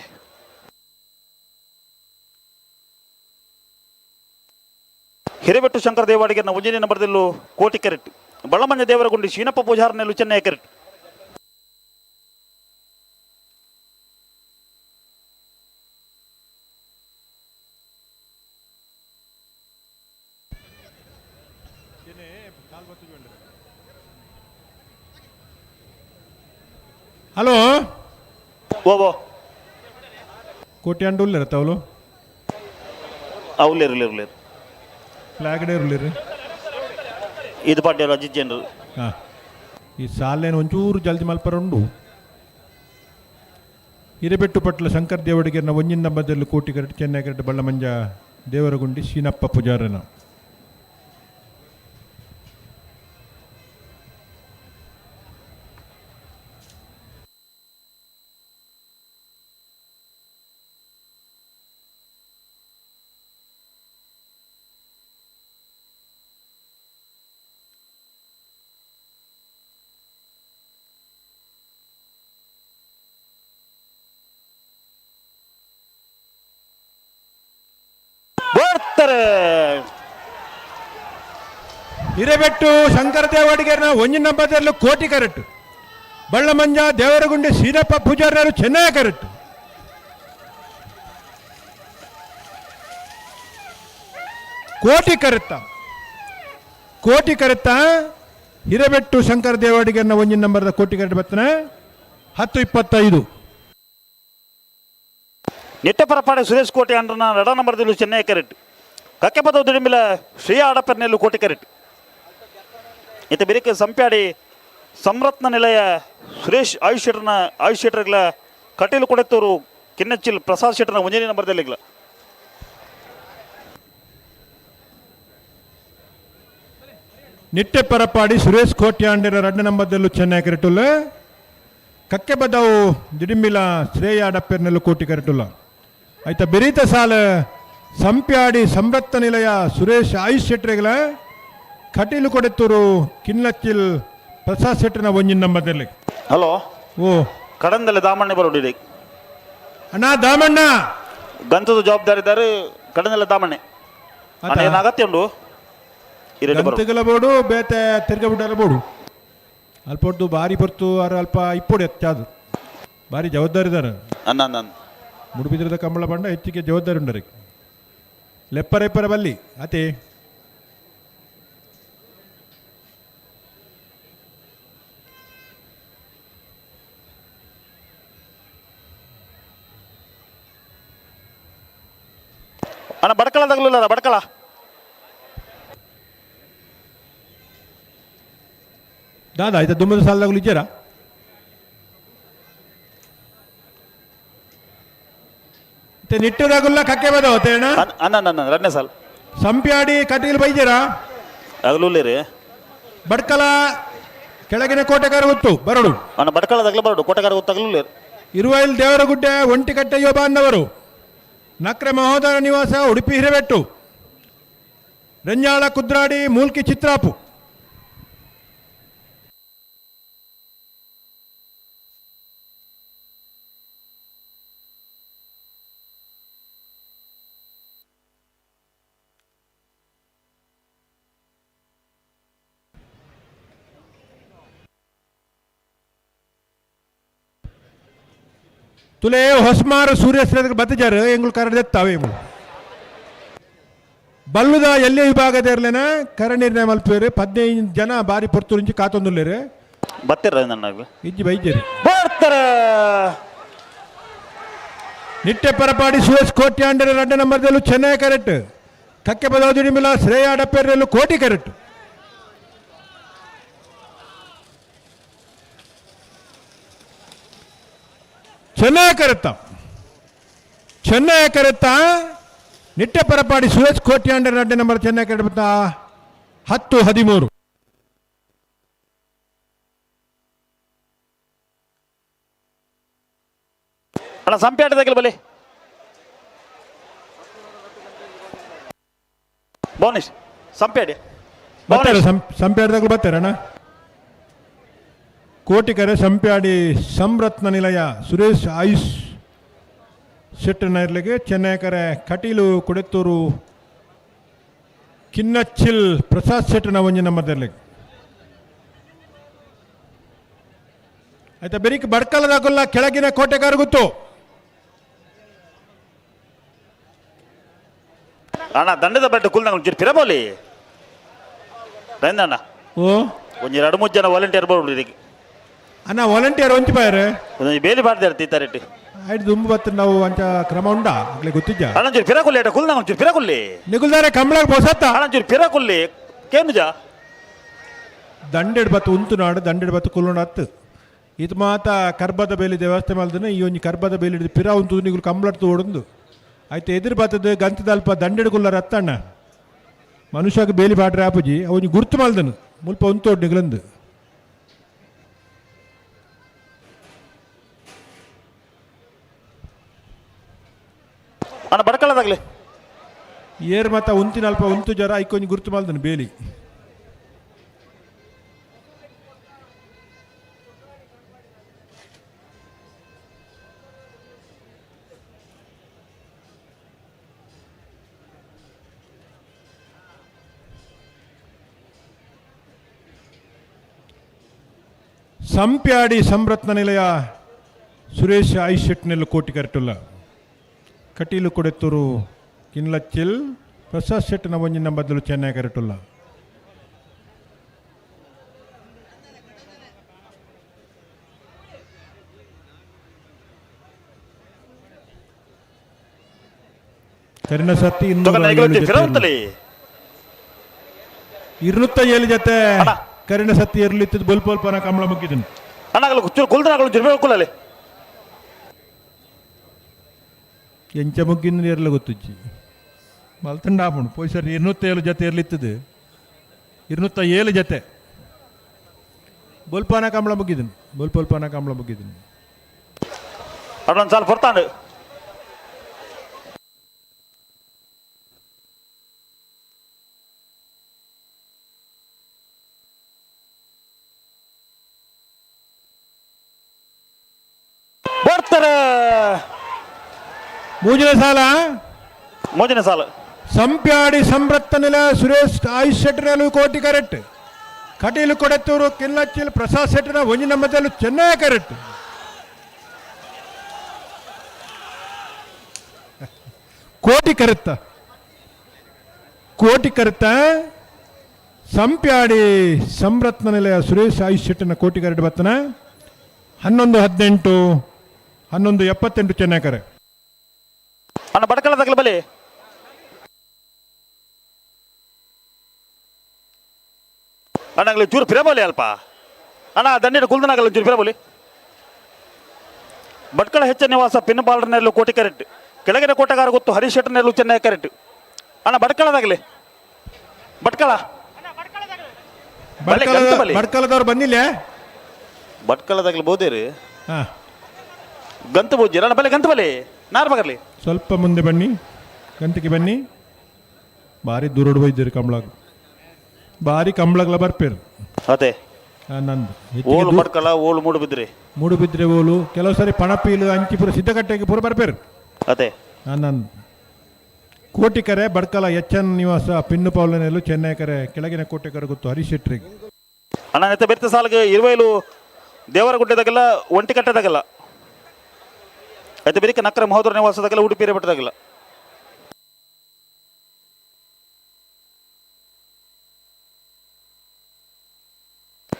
ಹಿರೇಬೆಟ್ಟು ಶಂಕರ ದೇವಾಡಿಗೆ ಉಜಿನಿ ನಂಬರ್ದಲ್ಲೂ ಕೋಟಿ ಕೆರೆಟ್ ಬಳ್ಳಮಂಜ ದೇವರಗುಂಡಿ ಶೀನಪ್ಪ ಪೂಜಾರನೆಲ್ಲೂ ಚೆನ್ನೈ ಕೆರೆಟ್ ಹಲೋ ಓ ಕೋಟಿ ಅಂಡು ಉಳ್ಳರ ತವಲು ಅವಲೇರು ಫ್ಲಾಗ್ ಡೇ ಉಳ್ಳಿರಿ ಇದು ಪಾಡ್ಯ ಅಜಿತ್ ಜನರಲ್ ಹಾಂ ಈ ಸಾಲೇನು ಒಂಚೂರು ಜಲ್ದಿ ಮಲ್ಪರ ಉಂಡು ಹಿರೇಬೆಟ್ಟು ಪಟ್ಲ ಶಂಕರ್ ದೇವಡಿಗೆರ್ನ ಒಂಜಿನ ನಂಬರ್ದಲ್ಲಿ ಕೋಟಿ ಕರೆಕ್ಟ್ ಚೆನ್ನೈ ಕರೆಕ್ಟ್ ಬಳ್ಳಮಂಜ ದೇವರಗುಂಡಿ ಶೀನಪ್ಪ ಪೂಜಾರನ ಹಿರೇಬೆಟ್ಟು ಶಂಕರ ದೇವಡಿಗೆರ್ನ ಒಂಜಿನ ನಂಬರ್ದಲ್ಲಿ ಕೋಟಿ ಕರೆಕ್ಟ್ ಬಳ್ಳಮಂಜ ದೇವರಗುಂಡಿ ಶೀನಪ್ಪ ಪೂಜಾರರು ಚೆನ್ನೈ ಕರೆಕ್ಟ್ ಕೋಟಿ ಕರೆಕ್ಟ ಹಿರೇಬೆಟ್ಟು ಶಂಕರ ದೇವಡಿಗೆರ್ನ ಒಂಜಿನ ನಂಬರ್ದ ಕೋಟಿ ಕರೆಕ್ಟ್ ಬರ್ತನೆ 10:25 ನೆಟ್ಟ ಪರಪಾಡೆ ಸುರೇಶ್ ಕೋಟೆ ಅಂಡ್ರನ ರಡ ನಂಬರ್ದಲ್ಲೂ ಚೆನ್ನೈ ಕೆರೆಟ್ ಕಕ್ಕೆ ಪದವು ದಿನಂಬಿಲ ಶ್ರೇಯ ಆಡಪ್ಪರ್ನೆಲ್ಲೂ ಕೋಟಿ ಕೆರೆಟ್ ಇತ್ತ ಬೆರಿಕೆ ಸಂಪ್ಯಾಡಿ ಸಂರತ್ನ ನಿಲಯ ಸುರೇಶ್ ಆಯುಷ್ ಶೆಟ್ರಗಳ ಕಟೀಲು ಕೊಡೆತ್ತೂರು ಕಿನ್ನಚ್ಚಿಲ್ ಪ್ರಸಾದ್ ಶೆಟ್ರನ ಒಂಜನೇ ನಂಬರ್ದಲ್ಲಿಗ್ಲ ನಿಟ್ಟೆ ಪರಪಾಡಿ ಸುರೇಶ್ ಕೋಟ್ಯಾಂಡಿರ 2 ನಂಬರ್ದಲ್ಲೂ ಚೆನ್ನೈ ಕೆರೆಟುಲ್ಲ ಕಕ್ಕೆ ಬದವು ದಿಡಿಂಬಿಲ ಶ್ರೇಯ ಆಡಪ್ಪರ್ನೆಲ್ಲೂ ಕೋಟಿ ಕೆರೆಟುಲ್ಲ ಆಯ್ತಾ ಬೆರೀತ ಸಾಲ ಸಂಪ್ಯಾಡಿ ಸಂರತ್ನ ನಿಲಯ ಸುರೇಶ್ ಆಯುಷ್ ಶೆಟ್ರಿಗಳ ಕಟೀಲು ಕೊಡೆತ್ತೂರು ಕಿನ್ನಚ್ಚಿಲ್ ಪ್ರಸಾದ್ ಶೆಟ್ರಿನ ಒಂಜಿನ ನಂಬರ್ದಲ್ಲಿ ಹಲೋ ಓ ಕಡಂದಲ್ಲ ದಾಮಣ್ಣ ಬರೋಡಿ ಅಣ್ಣ ದಾಮಣ್ಣ ಗಂತದ ಜವಾಬ್ದಾರಿದಾರು ಕಡಂದಲ್ಲ ದಾಮಣ್ಣೆ ಏನು ಅಗತ್ಯ ಉಂಡು ಗಂತಗಲ ಬೋಡು ಬೇತೆ ತಿರ್ಗ ಬಿಡಲ್ಲ ಬೋಡು ಅಲ್ಪ ಹೊಡ್ದು ಬಾರಿ ಬರ್ತು ಅರ ಅಲ್ಪ ಇಪ್ಪೊಡಿ ಎತ್ತಾದು ಬಾರಿ ಜವಾಬ್ದಾರಿದಾರ ಅನ್ನ ಮುಡುಬಿದ್ರದ ಕಂಬಳ ಬಂಡ ಹೆಚ್ಚಿಗೆ ಜವಾಬ್ದಾರಿ ಉಂಡರಿ ಲೆಪ್ಪರ ಬಲ್ಲಿ ಅತಿ ಅಣ್ಣ ಬಡ್ಕಳದಾಗಲಿಲ್ಲ ಬಡ್ಕಳ ದಾದಾ ಆಯ್ತಾ ದುಮ್ಮದ ಸಾಲದಾಗಲು ಇದ್ದಾರಾ ನಿಟ್ಟದಾಗುಲ್ಲ ಕಕ್ಕೆ ಬದವತ್ತೇಣ ಅನ್ನ ಎರಡನೇ ಸಾಲ ಸಂಪ್ಯಾಡಿ ಕಟೀಲ್ ಬೈದ್ಯರಾ ಆಗಲೂ ರೀ ಬಡ್ಕಲ ಕೆಳಗಿನ ಕೋಟೆಗಾರ ಗೊತ್ತು ಬರಡು ಅಣ್ಣ ಬಡ್ಕಳದಾಗಲೇ ಬರಡು ಕೋಟೆಗಾರ ಗೊತ್ತಾಗಲೂ ಇರುವೈಲ್ ದೇವರಗುಡ್ಡೆ ಒಂಟಿಕಟ್ಟೆ ಯುವ ಬಾಂಧವರು ನಕ್ರೆ ಮಹೋದರ ನಿವಾಸ ಉಡುಪಿ ಹಿರೇಬೆಟ್ಟು ರಂಜಾಳ ಕುದ್ರಾಡಿ ಮೂಲ್ಕಿ ಚಿತ್ರಾಪು ತುಲೆ ಹೊಸ್ಮಾರು ಸೂರ್ಯಶ್ರೇಷ್ಠ ಬತ್ತಜಾರು ಎಂಗಳು ಕರೆದೆತ್ತಾವೆ ಎಂಗಳು ಬಲ್ಲುದ ಎಲ್ಲೇ ವಿಭಾಗದ ಇರ್ಲೇನ ಕರೆ ನಿರ್ಣಯ ಮಲ್ಪೇರು 15 ಜನ ಬಾರಿ ಪೊರ್ತುರಿಂಚಿ ಕಾತೊಂದುಲ್ಲೇರು ಬತ್ತಿರ ನನ್ನ ಇಜ್ಜಿ ಬೈಜರಿ ಬರ್ತಾರ ನಿಟ್ಟೆ ಪರಪಾಡಿ ಸುರೇಶ್ ಕೋಟ್ಯಾಂಡರ 2 ನಂಬರ್ದಲ್ಲೂ ಚೆನ್ನೈ ಕರೆಕ್ಟ್ ಕಕ್ಕೆ ಬದೌದಿಡಿ ಮಿಲ ಶ್ರೇಯ ಅಡಪೇರಲ್ಲೂ ಕೋಟಿ ಕರೆಕ್ಟ್ ಚೆನ್ನೈ ಕರೆತ್ತ ನಿಟ್ಟೆ ಪರಪಾಡಿ ಸುರೇಶ್ ಕೋಟ್ಯಾಂಡರ 2 ನಂಬರ್ ಚೆನ್ನೈ ಕರೆತ್ತ 10-13 ಅಣ್ಣ ಸಂಪ್ಯಾಟದಾಗಲಿ ಬಲಿ ಬೋನಿಶ್ ಸಂಪ್ಯಾಡಿ ಬರ್ತಾರೆ ಸಂಪ್ಯಾಟದಾಗಲು ಬರ್ತಾರಣ್ಣ ಕೋಟಿಕರೆ ಸಂಪ್ಯಾಡಿ ಸಂರತ್ನ ನಿಲಯ ಸುರೇಶ್ ಆಯುಷ್ ಶೆಟ್ಟನ ಇರ್ಲಿಗೆ ಚೆನ್ನೈಕರೆ ಕಟೀಲು ಕೊಡೆತ್ತೂರು ಕಿನ್ನಚ್ಚಿಲ್ ಪ್ರಸಾದ್ ಶೆಟ್ಟನ ಒಂಜಿ ನಂಬರ್ದರ್ಲಿಗೆ ಆಯ್ತಾ ಬೆರಿಕ್ ಬಡ್ಕಲದಾಗಲ್ಲ ಕೆಳಗಿನ ಕೋಟೆಗಾರ ಗೊತ್ತು ಅಣ್ಣ ದಂಡದ ಬೆಟ್ಟ ಕುಲ್ದಂಗ ಪಿರಬೋಲಿ ಅಣ್ಣ ಓ ಒಂಜಿ 2-3 ಜನ ವಾಲಂಟಿಯರ್ ಬರ್ಬಿಡಿ ಇದಕ್ಕೆ ಅಣ್ಣ ವಾಲಂಟಿಯರ್ ಒಂಚಿ ಬಾಯರೆ ಒಂದೊಂದು ಬೇಲಿ ಬಾರ್ದು ಇರ್ತೀತಾರೆಟ್ಟಿ ಆಯ್ತು ದುಂಬು ಬತ್ತ ನಾವು ಅಂಚ ಕ್ರಮ ಉಂಡಾ ಆಗ್ಲೇ ಗೊತ್ತಿದ್ದ ಅಣ್ಣ ಚೂರು ಪಿರಕೊಲ್ಲಿ ಅಟ ಕುಲ್ದಂಗ ಒಂಚೂರು ಪಿರಕೊಲ್ಲಿ ನಿಗುಲ್ದಾರೆ ಕಂಬಳಾಗ ಬೊಸತ್ತ ಅಣ್ಣ ಚೂರು ಪಿರಕೊಲ್ಲಿ ಕೇನುಜ ದಂಡೆಡ್ ಬತ್ತು ಉಂತು ನಾಡು ದಂಡೆಡ್ ಬತ್ತು ಕುಲ್ಲೋಣ ಹತ್ತು ಇದು ಮಾತ ಕರ್ಬದ ಬೇಲಿ ವ್ಯವಸ್ಥೆ ಮಾಡಿದ್ರೆ ಈ ಒಂಜಿ ಕರ್ಬದ ಬೇಲಿ ಹಿಡಿದು ಪಿರ ಉಂತು ನಿಗುಲು ಕಂಬಳತ್ತು ಓಡೊಂದು ಆಯ್ತು ಎದುರು ಬತ್ತದ ಗಂತದಲ್ಪ ದಂಡೆಡ್ ಕುಲ್ಲರ ಹತ್ತಣ್ಣ ಮನುಷ್ಯಗೆ ಬೇಲಿ ಬಾಡ್ರೆ ಆಪುಜಿ ಅವನಿ ಗುರ್ತು ಮಲ್ದನು ಮುಲ್ಪ ಉಂತೋಡ್ ನಿಗುಲಂದು ಅಣ್ಣ ಬಡ್ಕಳದಾಗ್ಲಿ ಏರ್ ಮತ್ತ ಉಂತಿನ ಅಲ್ಪ ಉಂತು ಜರ ಐಕೊಂಜಿ ಗುರ್ತು ಮಲ್ದನು ಬೇಲಿ ಸಂಪ್ಯಾಡಿ ಸಂರತ್ನ ನಿಲಯ ಸುರೇಶ್ ಆಯುಷ್ ಶೆಟ್ನೆಲ್ಲು ಕೋಟಿ ಕರೆಟುಲ್ಲ ಕಟೀಲು ಕೊಡೆತ್ತೂರು ಕಿನ್ಲಚ್ಚಿಲ್ ಪ್ರಸಾದ್ ಶೆಟ್ಟನ ಒಂಜಿನ ಬದಲು ಚೆನ್ನೈ ಕರೆಟುಲ್ಲ ಕರಿನ ಸತ್ತಿ 207 ಜೊತೆ ಕರಿನ ಸತ್ತಿ ಇರ್ಲಿತ್ತು ಬಲ್ಪಲ್ಪನ ಕಮಲ ಮುಗಿದನು ಅಣ್ಣಗಳು ಕುಲ್ದನಗಳು ಜಿರ್ಬೇಕುಲ್ಲೇ ಎಂಚ ಮುಗ್ಗಿನ ಇರಲ ಗೊತ್ತುಜ್ಜಿ ಮಲ್ತಂಡ ಆಪುಣು ಪೊಯ್ಸರ್ 207 ಜೊತೆ ಇರ್ಲಿತ್ತದು 207 ಜೊತೆ ಬಲ್ಪಾನ ಕಮಲ ಮುಗಿದನು ಬಲ್ಪಲ್ಪನ ಕಮಲ ಮುಗಿದನು ಅದೊಂದು ಸಾಲ ಬರ್ತಾಂಡು ಬರ್ತಾರೆ ಮೂಜನ ಸಾಲ ಸಂಪ್ಯಾಡಿ ಸಂರತ್ನ ನಿಲಯ ಸುರೇಶ್ ಆಯುಷ್ ಶೆಟ್ಟರಲು ಕೋಟಿ ಕರೆಕ್ಟ್ ಕಟೀಲು ಕೊಡೆತ್ತೂರು ಕಿನ್ನಚ್ಚಿಲ್ ಪ್ರಸಾದ್ ಶೆಟ್ಟರ ಒಂಜಿ ನಂಬದಲ್ಲೂ ಚೆನ್ನೈ ಕರೆಕ್ಟ್ ಕೋಟಿ ಕರೆತ್ತ ಸಂಪ್ಯಾಡಿ ಸಂರತ್ನ ನಿಲಯ ಸುರೇಶ್ ಆಯುಷ್ ಶೆಟ್ಟನ ಕೋಟಿ ಕರೆಕ್ಟ್ ಬತ್ತನ 11-18 11-78 ಚೆನ್ನೈ ಕರೆ ಅಣ್ಣ ಬಡ್ಕಳದಾಗಲಿ ಬಲಿ ಅಣ್ಣಗಳು ಚೂರು ಪಿರಬೋಲಿ ಅಲ್ಪ ಅಣ್ಣ ದಂಡಿನ ಕುಲ್ದನಾಗಲ್ಲ ಚೂರು ಪಿರಬೋಲಿ ಭಟ್ಕಳ ಹೆಚ್ಚ ನಿವಾಸ ಪಿನ್ನಪಾಲನೆಲ್ಲೂ ಕೋಟಿ ಕರೆಕ್ಟ್ ಕೆಳಗಿನ ಕೋಟಗಾರ ಗೊತ್ತು ಹರೀಶ್ ಶೆಟ್ಟನೆಲ್ಲೂ ಚೆನ್ನೈ ಕರೆಕ್ಟ್ ಅಣ್ಣ ಬಡ್ಕಳದಾಗಲಿ ಭಟ್ಕಳ ಬಡ್ಕಳದವ್ರು ಬಂದಿಲ್ಲ ಭಟ್ಕಳದಾಗಲಿ ಬೋದೇರಿ ಗಂತ ಬೋಜಿ ಅಣ್ಣ ಬಲೆ ಗಂತ ಬಲಿ ನಾರ್ ಬಗರ್ಲಿ ಸ್ವಲ್ಪ ಮುಂದೆ ಬನ್ನಿ ಗಂತಿಗೆ ಬನ್ನಿ ಭಾರಿ ದೂರ ಹೋಯ್ದಿರಿ ಕಂಬಳಾಗ ಭಾರಿ ಕಂಬಳಗ್ಲ ಬರ್ಪೇರು ಅದೇ ನಂದು ಓಲು ಬಡ್ಕಳ ಓಲು ಮೂಡು ಬಿದ್ರಿ ಓಲು ಕೆಲವು ಸರಿ ಪಣಪೀಲು ಅಂಚಿಪುರ ಸಿದ್ದಕಟ್ಟೆಗೆ ಪೂರ ಬರ್ಪೇರು ಅದೇ ನಂದು ಕೋಟಿಕರೆ ಬಡ್ಕಲ ಎನ್ ನಿವಾಸ ಪಿನ್ನು ಪೌಲನೆಲ್ಲೂ ಚೆನ್ನೈ ಕರೆ ಕೆಳಗಿನ ಕೋಟೆಕರೆ ಗೊತ್ತು ಹರೀಶ್ ಶೆಟ್ರಿಗೆ ಅಣ್ಣ ನೆತ್ತ ಬೆರ್ತ ಸಾಲಿಗೆ 20 ದೇವರ ಗುಡ್ಡದಾಗಲ್ಲ ಒಂಟಿ ಕಟ್ಟದಾಗಲ್ಲ ಐತೆ ಬೇರೆ ನಕ್ಕರೆ ಮಹೋದರ ನಿವಾಸದಾಗಲ್ಲ ಉಡುಪಿ ಹಿರೇಮಠದಾಗಲ್ಲ.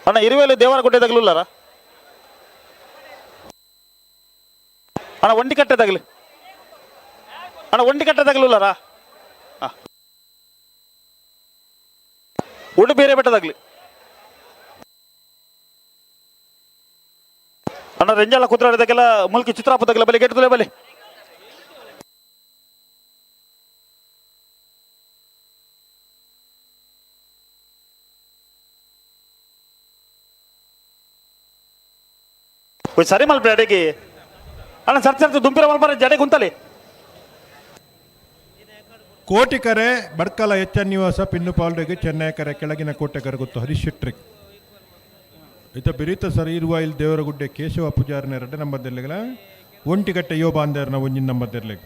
ಅಣ್ಣ ಇರುವೆಲು ದೇವರಗುಡ್ಡೆದಾಗಲೂಲ್ಲಾರ ಅಣ್ಣ ಒಂಡಿ ಕಟ್ಟೆದಾಗಲಿ ಅಣ್ಣ ಒಂಡಿ ಕಟ್ಟೆದಾಗಲೂಲ್ಲಾರ ಉಡುಪಿ ಹಿರೇಮಠದಾಗಲಿ ಅಣ್ಣ ರೆಂಜಾಲ ಕುದ್ರಾಡದಾಗೆಲ್ಲ ಮುಲ್ಕಿ ಚಿತ್ರಾಪದಾಗಲ್ಲ ಬಲಿ ಗೆಟ್ಟದಲೇ ಬಲಿ ಸರಿ ಮಲ್ಪೆ ಅಡೆಗೆ ಅಣ್ಣ ಸರ್ಚರ್ತ ದುಂಪಿರ ಮಲ್ಪರ ಜಡೆ ಕುಂತಲೆ ಕೋಟಿಕರೆ ಬಡ್ಕಲ ಎಚ್ಚ ನಿವಾಸ ಪಿನ್ನು ಪಾಲ್ಡೆಗೆ ಚೆನ್ನೈಕರೆ ಕೆಳಗಿನ ಕೋಟೆ ಕರಗುತ್ತು ಹರೀಶ್ ಶೆಟ್ರಿ ಇತ ಬಿರಿತ ಸರಿ ಇರುವ ಇಲ್ಲಿ ದೇವರಗುಡ್ಡೆ ಕೇಶವ ಪೂಜಾರನ 2 ನಂಬರ್ದಲ್ಲಿಗಳ ಒಂಟಿಗಟ್ಟೆ ಯೋ ಬಾಂಧರ್ನ 1 ನಂಬರ್ದಲ್ಲಿಗೆ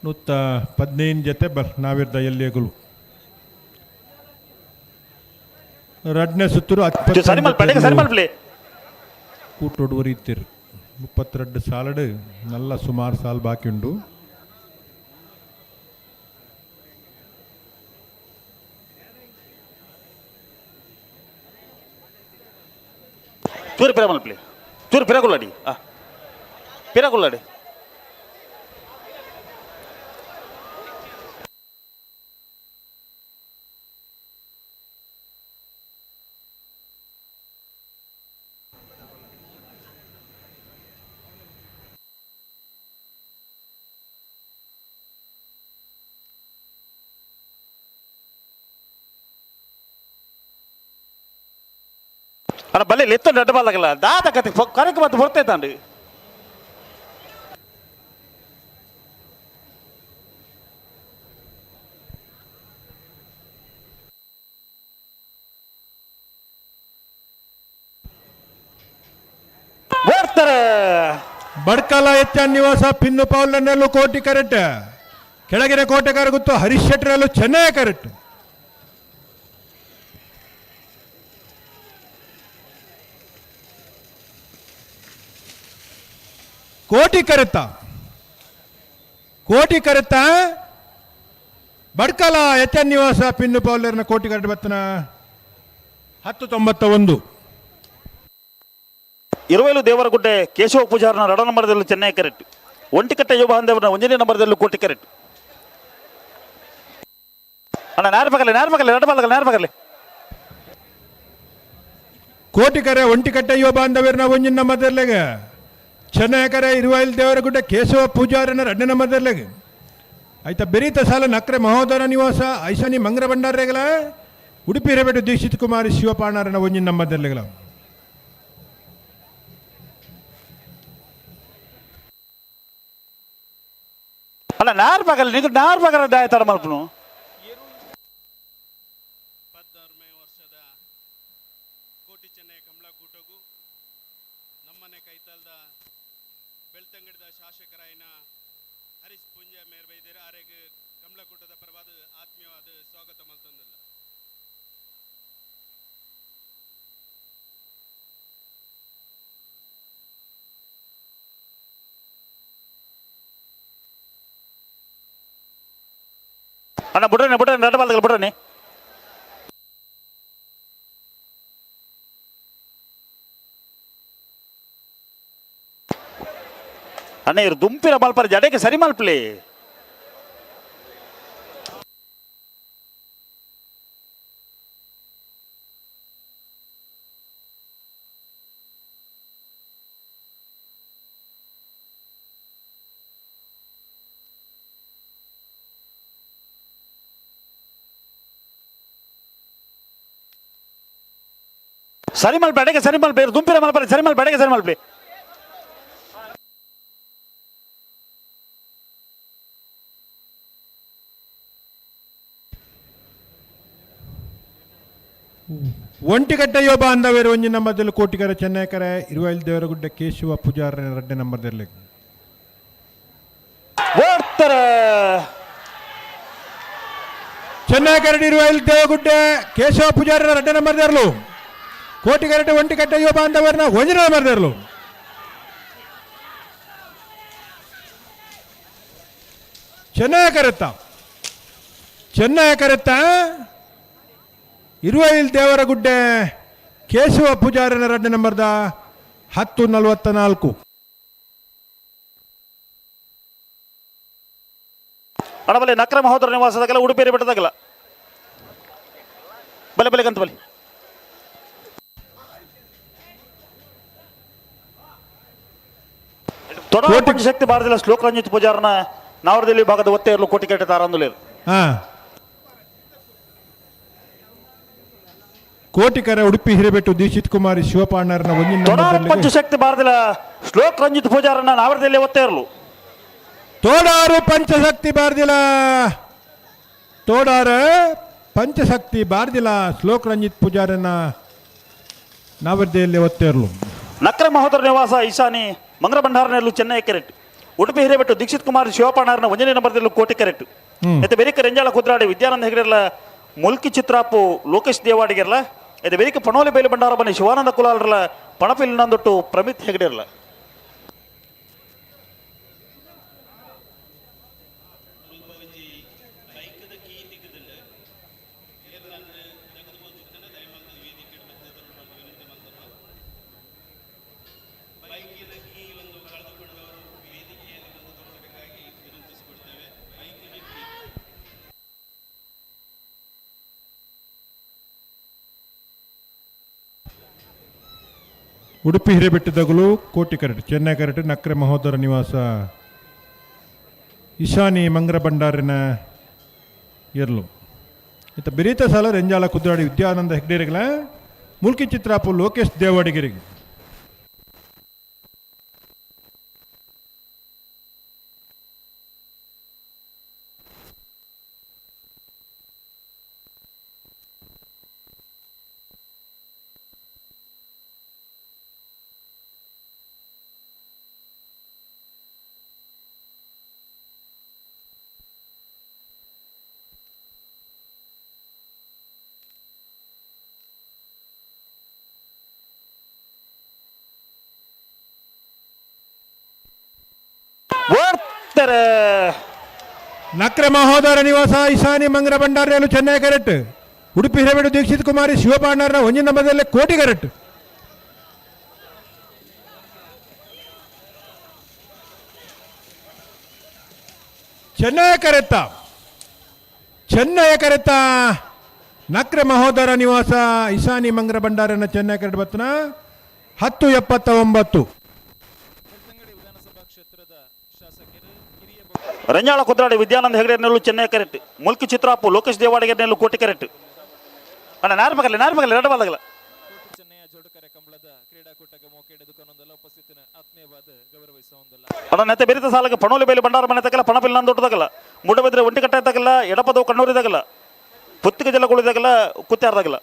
ನೂತ್ತ 15 ಜೊತೆ ನಾವಿರ್ದ ಎಲ್ಲಿಯಗಳು ರಡ್ನೆ ಸುತ್ತೂರು ಕೂಟೊಡುವರಿ ಇತ್ತೀರು 32 ಸಾಲಡು ನಲ್ಲ ಸುಮಾರು ಸಾಲ್ ಬಾಕಿ ಉಂಡು. ಚೂರು ಪಿರ ಮಲ್ಪಲಿ ಚೂರು ಪಿರಗುಳ್ಳಾಡಿ ಪಿರಗುಳ್ಳಾಡಿ ಅಣ್ಣ ಬಲ್ಲಿ ಎತ್ತ ದೊಡ್ಡ ಬಾಲಾಗಲ್ಲ ದಾದ ಕತೆ ಕರೆಗೆ ಮತ್ತೆ ಬರ್ತೈತಂಡಿ ಬರ್ತಾರೆ ಬಡ್ಕಲ ಎಚ್ಚ ನಿವಾಸ ಪಿನ್ನು ಪೌಲನೆಲ್ಲೂ ಕೋಟಿ ಕರೆಕ್ಟ್ ಕೆಳಗಿನ ಕೋಟೆ ಕರಗುತ್ತು ಹರೀಶ್ ಶೆಟ್ರಲ್ಲೂ ಚೆನ್ನೈ ಕರೆಕ್ಟ್ ಕೋಟಿ ಕರೆತ ಬಡ್ಕಲ ಎಚ್ ಎನ್ ನಿವಾಸ ಪಿನ್ನು ಪೌಲರ್ನ ಕೋಟಿ ಕರೆಟ್ ಬತ್ತನ 1091 ಇರುವೆಲು ದೇವರಗುಡ್ಡೆ ಕೇಶವ ಪೂಜಾರನ 2 ನಂಬರ್ದಲ್ಲೂ ಚೆನ್ನೈ ಕರೆಕ್ಟ್ ಒಂಟಿಕಟ್ಟೆ ಯುವ ಬಾಂಧವನ 1 ನಂಬರ್ದಲ್ಲೂ ಕೋಟಿ ಕರೆಕ್ಟ್ ಅಣ್ಣ ನೇರ್ಪಗಲೆ ಕೋಟಿ ಕರೆ ಒಂಟಿಕಟ್ಟೆ ಯುವ ಬಾಂಧವರ್ನ 1 ನಂಬರ್ದಲ್ಲಿಗೆ ಚೆನ್ನೈಕರೆ ಇರುವೈಲ್ ದೇವರಗುಡ್ಡೆ ಕೇಶವ ಪೂಜಾರನ 2 ನಂಬರ್ದಲ್ಲಿಗೆ ಆಯ್ತಾ ಬೆರೀತ ಸಾಲ ನಕ್ರೆ ಮಹೋದರ ನಿವಾಸ ಐಶಾನಿ ಮಂಗ್ರ ಭಂಡಾರಗಳ ಉಡುಪಿ ಹಿರೇಮಠ ದೀಕ್ಷಿತ್ ಕುಮಾರಿ ಶಿವಪಾಣಾರನ 1 ನಂಬರ್ದಲ್ಲಿಗಳ ಅಲ್ಲ ನಾರ್ಬಗಲ್ ದಾಯತಾರ ಮಲ್ಪನು ಕೋಟಿ ಚೆನ್ನೈ ಕಮಲಾ ಕೂಟಗು ನಮ್ಮನೆ ಕೈತಲ್ದ ಬೆಳ್ತಂಗಡದ ಶಾಸಕರಾಯನ ಹರೀಶ್ ಪುಂಜ ಮೇರ್ಬೈದೇರ ಆರೆಗೆ ಕಮಲಕೂಟದ ಪರವಾದ ಆತ್ಮೀಯವಾದ ಸ್ವಾಗತ ಮಲ್ತೊಂದಿಲ್ಲ. ಅಣ್ಣ ಬಿಡ್ರನೆ ನಡಬಾಲ್ದಾಗ ಬಿಡ್ರನೆ ಅಣ್ಣ ಇವ್ರು ದುಂಪಿರ ಮಲ್ಪರ ಜಡೆಗೆ ಸರಿ ಮಲ್ಪಲಿ ಸರಿ ಮಲ್ಪೆ ಅಡೆಗೆ ಸರಿ ಮಲ್ಪೆ ದುಂಪಿರ ಮಲ್ಪರೆ ಸರಿ ಮಲ್ಪೆ ಅಡೆಗೆ ಸರಿ ಮಲ್ಪೆ ಒಂಟಿಗಟ್ಟೆ ಯುವ ಬಾಂಧವರು 1 ನಂಬರ್ದಲ್ಲಿ ಕೋಟಿಕರ ಚೆನ್ನೈಕರೆ ಇರುವೈಲ್ ದೇವರಗುಡ್ಡೆ ಕೇಶವ ಪೂಜಾರನ 2 ನಂಬರ್ದಲ್ಲಿ ಚೆನ್ನೈಕರೆ ಇರುವೈಲ್ ದೇವಗುಡ್ಡೆ ಕೇಶವ ಪೂಜಾರನ 2 ನಂಬರ್ದರ್ಲು ಕೋಟಿಕರಟೆ ಒಂಟಿಗಟ್ಟೆ ಯುವ ಬಾಂಧವರನ್ನ 1 ನಂಬರ್ದರ್ಲು ಚೆನ್ನೈ ಕರೆತ್ತ ಇರುವೈಲ್ ದೇವರಗುಡ್ಡೆ ಕೇಶವ ಪೂಜಾರನ 2 ನಂಬರ್ದ 10:44. ಅಣಬಲೆ ನಕ್ರ ಮಹೋದರ ನಿವಾಸದಾಗಲ್ಲ ಉಡುಪಿ ಬೆಟ್ಟದಾಗಲ್ಲ ಬಲೆ ಬಲೆ ಕಂತ ಬಲಿ ತೊಡ ಶಕ್ತಿ ಭಾರತದಲ್ಲಿ ಶ್ಲೋಕ ರಂಜಿತ್ ಪೂಜಾರನ ನಾವರದಲ್ಲಿ ಭಾಗದ ಒತ್ತೆ ಇರಲು ಕೋಟಿ ಕೆಟ್ಟ ತಾರಂದುಲೇರು ಕೋಟಿಕರ ಉಡುಪಿ ಹಿರೇಬೆಟ್ಟು ದೀಕ್ಷಿತ್ ಕುಮಾರಿ ಶಿವಪಾಣರನ ಪಂಚಶಕ್ತಿ ಭಾರತದ ಶ್ಲೋಕ ರಂಜಿತ್ ಪೂಜಾರನ ನಾವರದಲ್ಲಿ ಒತ್ತೆ ಇರಲು ತೋಡಾರು ಪಂಚಶಕ್ತಿ ಬಾರ್ದಿಲ ತೋಡಾರ ಪಂಚಶಕ್ತಿ ಬಾರ್ದಿಲ ಶ್ಲೋಕ ರಂಜಿತ್ ಪೂಜಾರನ ನಾವರದಲ್ಲಿ ಒತ್ತೆ ಇರಲು ನಕ್ರ ಮಹೋದರ ನಿವಾಸ ಈಶಾನಿ ಮಂಗ್ರ ಭಂಡಾರನೆಲ್ಲೂ ಚೆನ್ನೈ ಕೆರೆಟ್ ಉಡುಪಿ ಹಿರೇಬೆಟ್ಟು ದೀಕ್ಷಿತ್ ಕುಮಾರ್ ಶಿವಪಾಣಾರನ 1ನೇ ನಂಬರ್ದಲ್ಲೂ ಕೋಟಿ ಕೆರೆಟ್ ಇದು ಬೆರಿಕ ರೆಂಜಾಳ ಕುದ್ರಾಡಿ ವಿದ್ಯಾನಂದ ಹೆಗಡೆರ್ಲ ಮುಲ್ಕಿ ಚಿತ್ರಾಪು ಲೋಕೇಶ್ ದೇವಾಡಿಗೆರ್ಲ ಇದು ಬೆರಿಕ ಪಣೋಲಿ ಬೇಲಿ ಭಂಡಾರ ಬನ್ನಿ ಶಿವಾನಂದ ಕುಲಾಲ್ರಲ ಪಣಪಿಲ್ ನಂದೊಟ್ಟು ಪ್ರಮಿತ್ ಹೆಗಡೆರ್ಲ ಉಡುಪಿ ಹಿರೇಬೆಟ್ಟದಗಲು ಕೋಟಿ ಕರೆಟ್ ಚೆನ್ನೈ ಕರೆಟ್ ನಕ್ರೆ ಮಹೋದರ ನಿವಾಸ ಈಶಾನಿ ಮಂಗ್ರ ಭಂಡಾರಿನ ಇರ್ಲು ಇತ್ತ ಬೆರೀತ ಸಾಲ ರೆಂಜಾಳ ಕುದ್ರಾಡಿ ವಿದ್ಯಾನಂದ ಹೆಗ್ಡೇರಿಗಳ ಮುಲ್ಕಿ ಚಿತ್ರಾಪು ಲೋಕೇಶ್ ದೇವಾಡಿಗಿರಿಗೆ ನಕ್ರೆ ಮಹೋದರ ನಿವಾಸ ಈಶಾನಿ ಮಂಗ್ರ ಭಂಡಾರಿಯಲು ಚೆನ್ನೈ ಕರೆಟ್ ಉಡುಪಿ ಹಿರೇಬೆಟ್ಟು ದೀಕ್ಷಿತ್ ಕುಮಾರಿ ಶಿವಪಾಣಾರನ 1ನೇ ನಂಬರ್ದಲ್ಲಿ ಕೋಟಿ ಕರೆಟ್ ಚೆನ್ನೈ ಕರೆತ್ತ ನಕ್ರೆ ಮಹೋದರ ನಿವಾಸ ಈಶಾನಿ ಮಂಗ್ರ ಭಂಡಾರನ ಚೆನ್ನೈ ಕರೆಟ್ ಬತ್ತನ 10:79. ರಂಜಾಳ ಕುದ್ರಾಡಿ ವಿದ್ಯಾನಂದ ಹೆಗಡೆರ್ನೆಲ್ಲೂ ಚೆನ್ನೈ ಕೆರೆಟ್ ಮುಲ್ಕಿ ಚಿತ್ರಾಪು ಲೋಕೇಶ್ ದೇವಾಡಿಗೆರ್ನೆಲ್ಲೂ ಕೋಟಿ ಕೆರೆಟ್ ಅಣ್ಣ ನಾರ್ಮಗಲ್ಲ 2 ಬಾಲ್ದಾಗಲ್ಲ ಅಣ್ಣ ನೆತ್ತೆ ಬೆರಿತ ಸಾಲಕ್ಕೆ ಪಣೋಲಿ ಬೇಲಿ ಭಂಡಾರ ಮನೆ ತಗಲ್ಲ ಪಣಪಿಲ್ ನಂದೊಟ್ಟದಾಗಲ್ಲ ಮುಡಬೆದ್ರೆ ಒಂಟಿ ಕಟ್ಟೆ ತಗಲ್ಲ ಎಡಪದವು ಕಣ್ಣೂರಿದಾಗಲ್ಲ ಪುತ್ತಿಗೆ ಜಲಗುಳಿದಾಗಲ್ಲ ಕುತ್ತಾರ್ದಾಗಲ್ಲ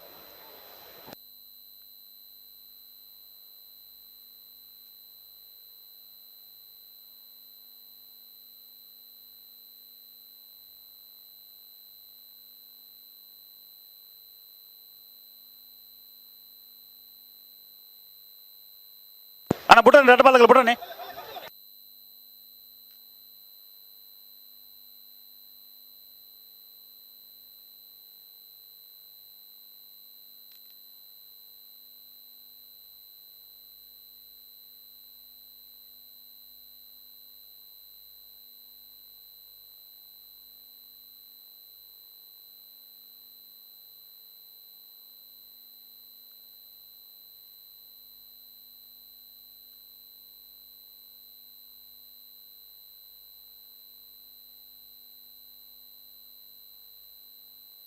ಅಣ್ಣ ಬಿಡ್ರಿ 2 ಬಾಲ್ದಾಗಲ್ಲ ಬಿಡ್ರಿ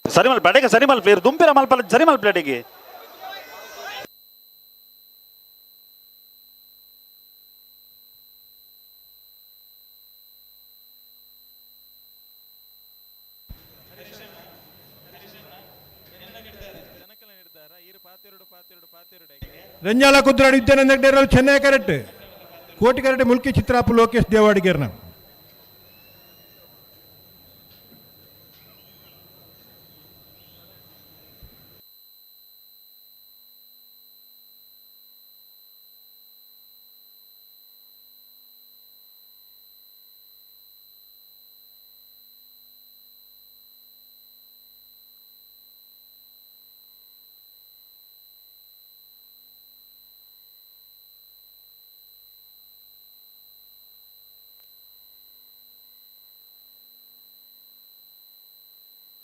ಸರಿಮಲ್ ಪ್ಲೇಟಿಗೆ ಸರಿಮಲ್ ಪ್ಲೇರ್ ದುಂಪಿರ ಮಲ್ಪಲ್ಲ ಸರಿಮಲ್ ಪ್ಲೇಟಿಗೆ ರಂಜಾಳ ಕುದ್ರಾಡಿ ವಿದ್ಯಾನಂದ ಹೆಗ್ಡೇರಲು ಚೆನ್ನೈ ಕರೆಟ್ ಕೋಟಿ ಕರೆಟ್ ಮುಲ್ಕಿ ಚಿತ್ರಾಪು ಲೋಕೇಶ್ ದೇವಾಡಿಗೇರ್ನ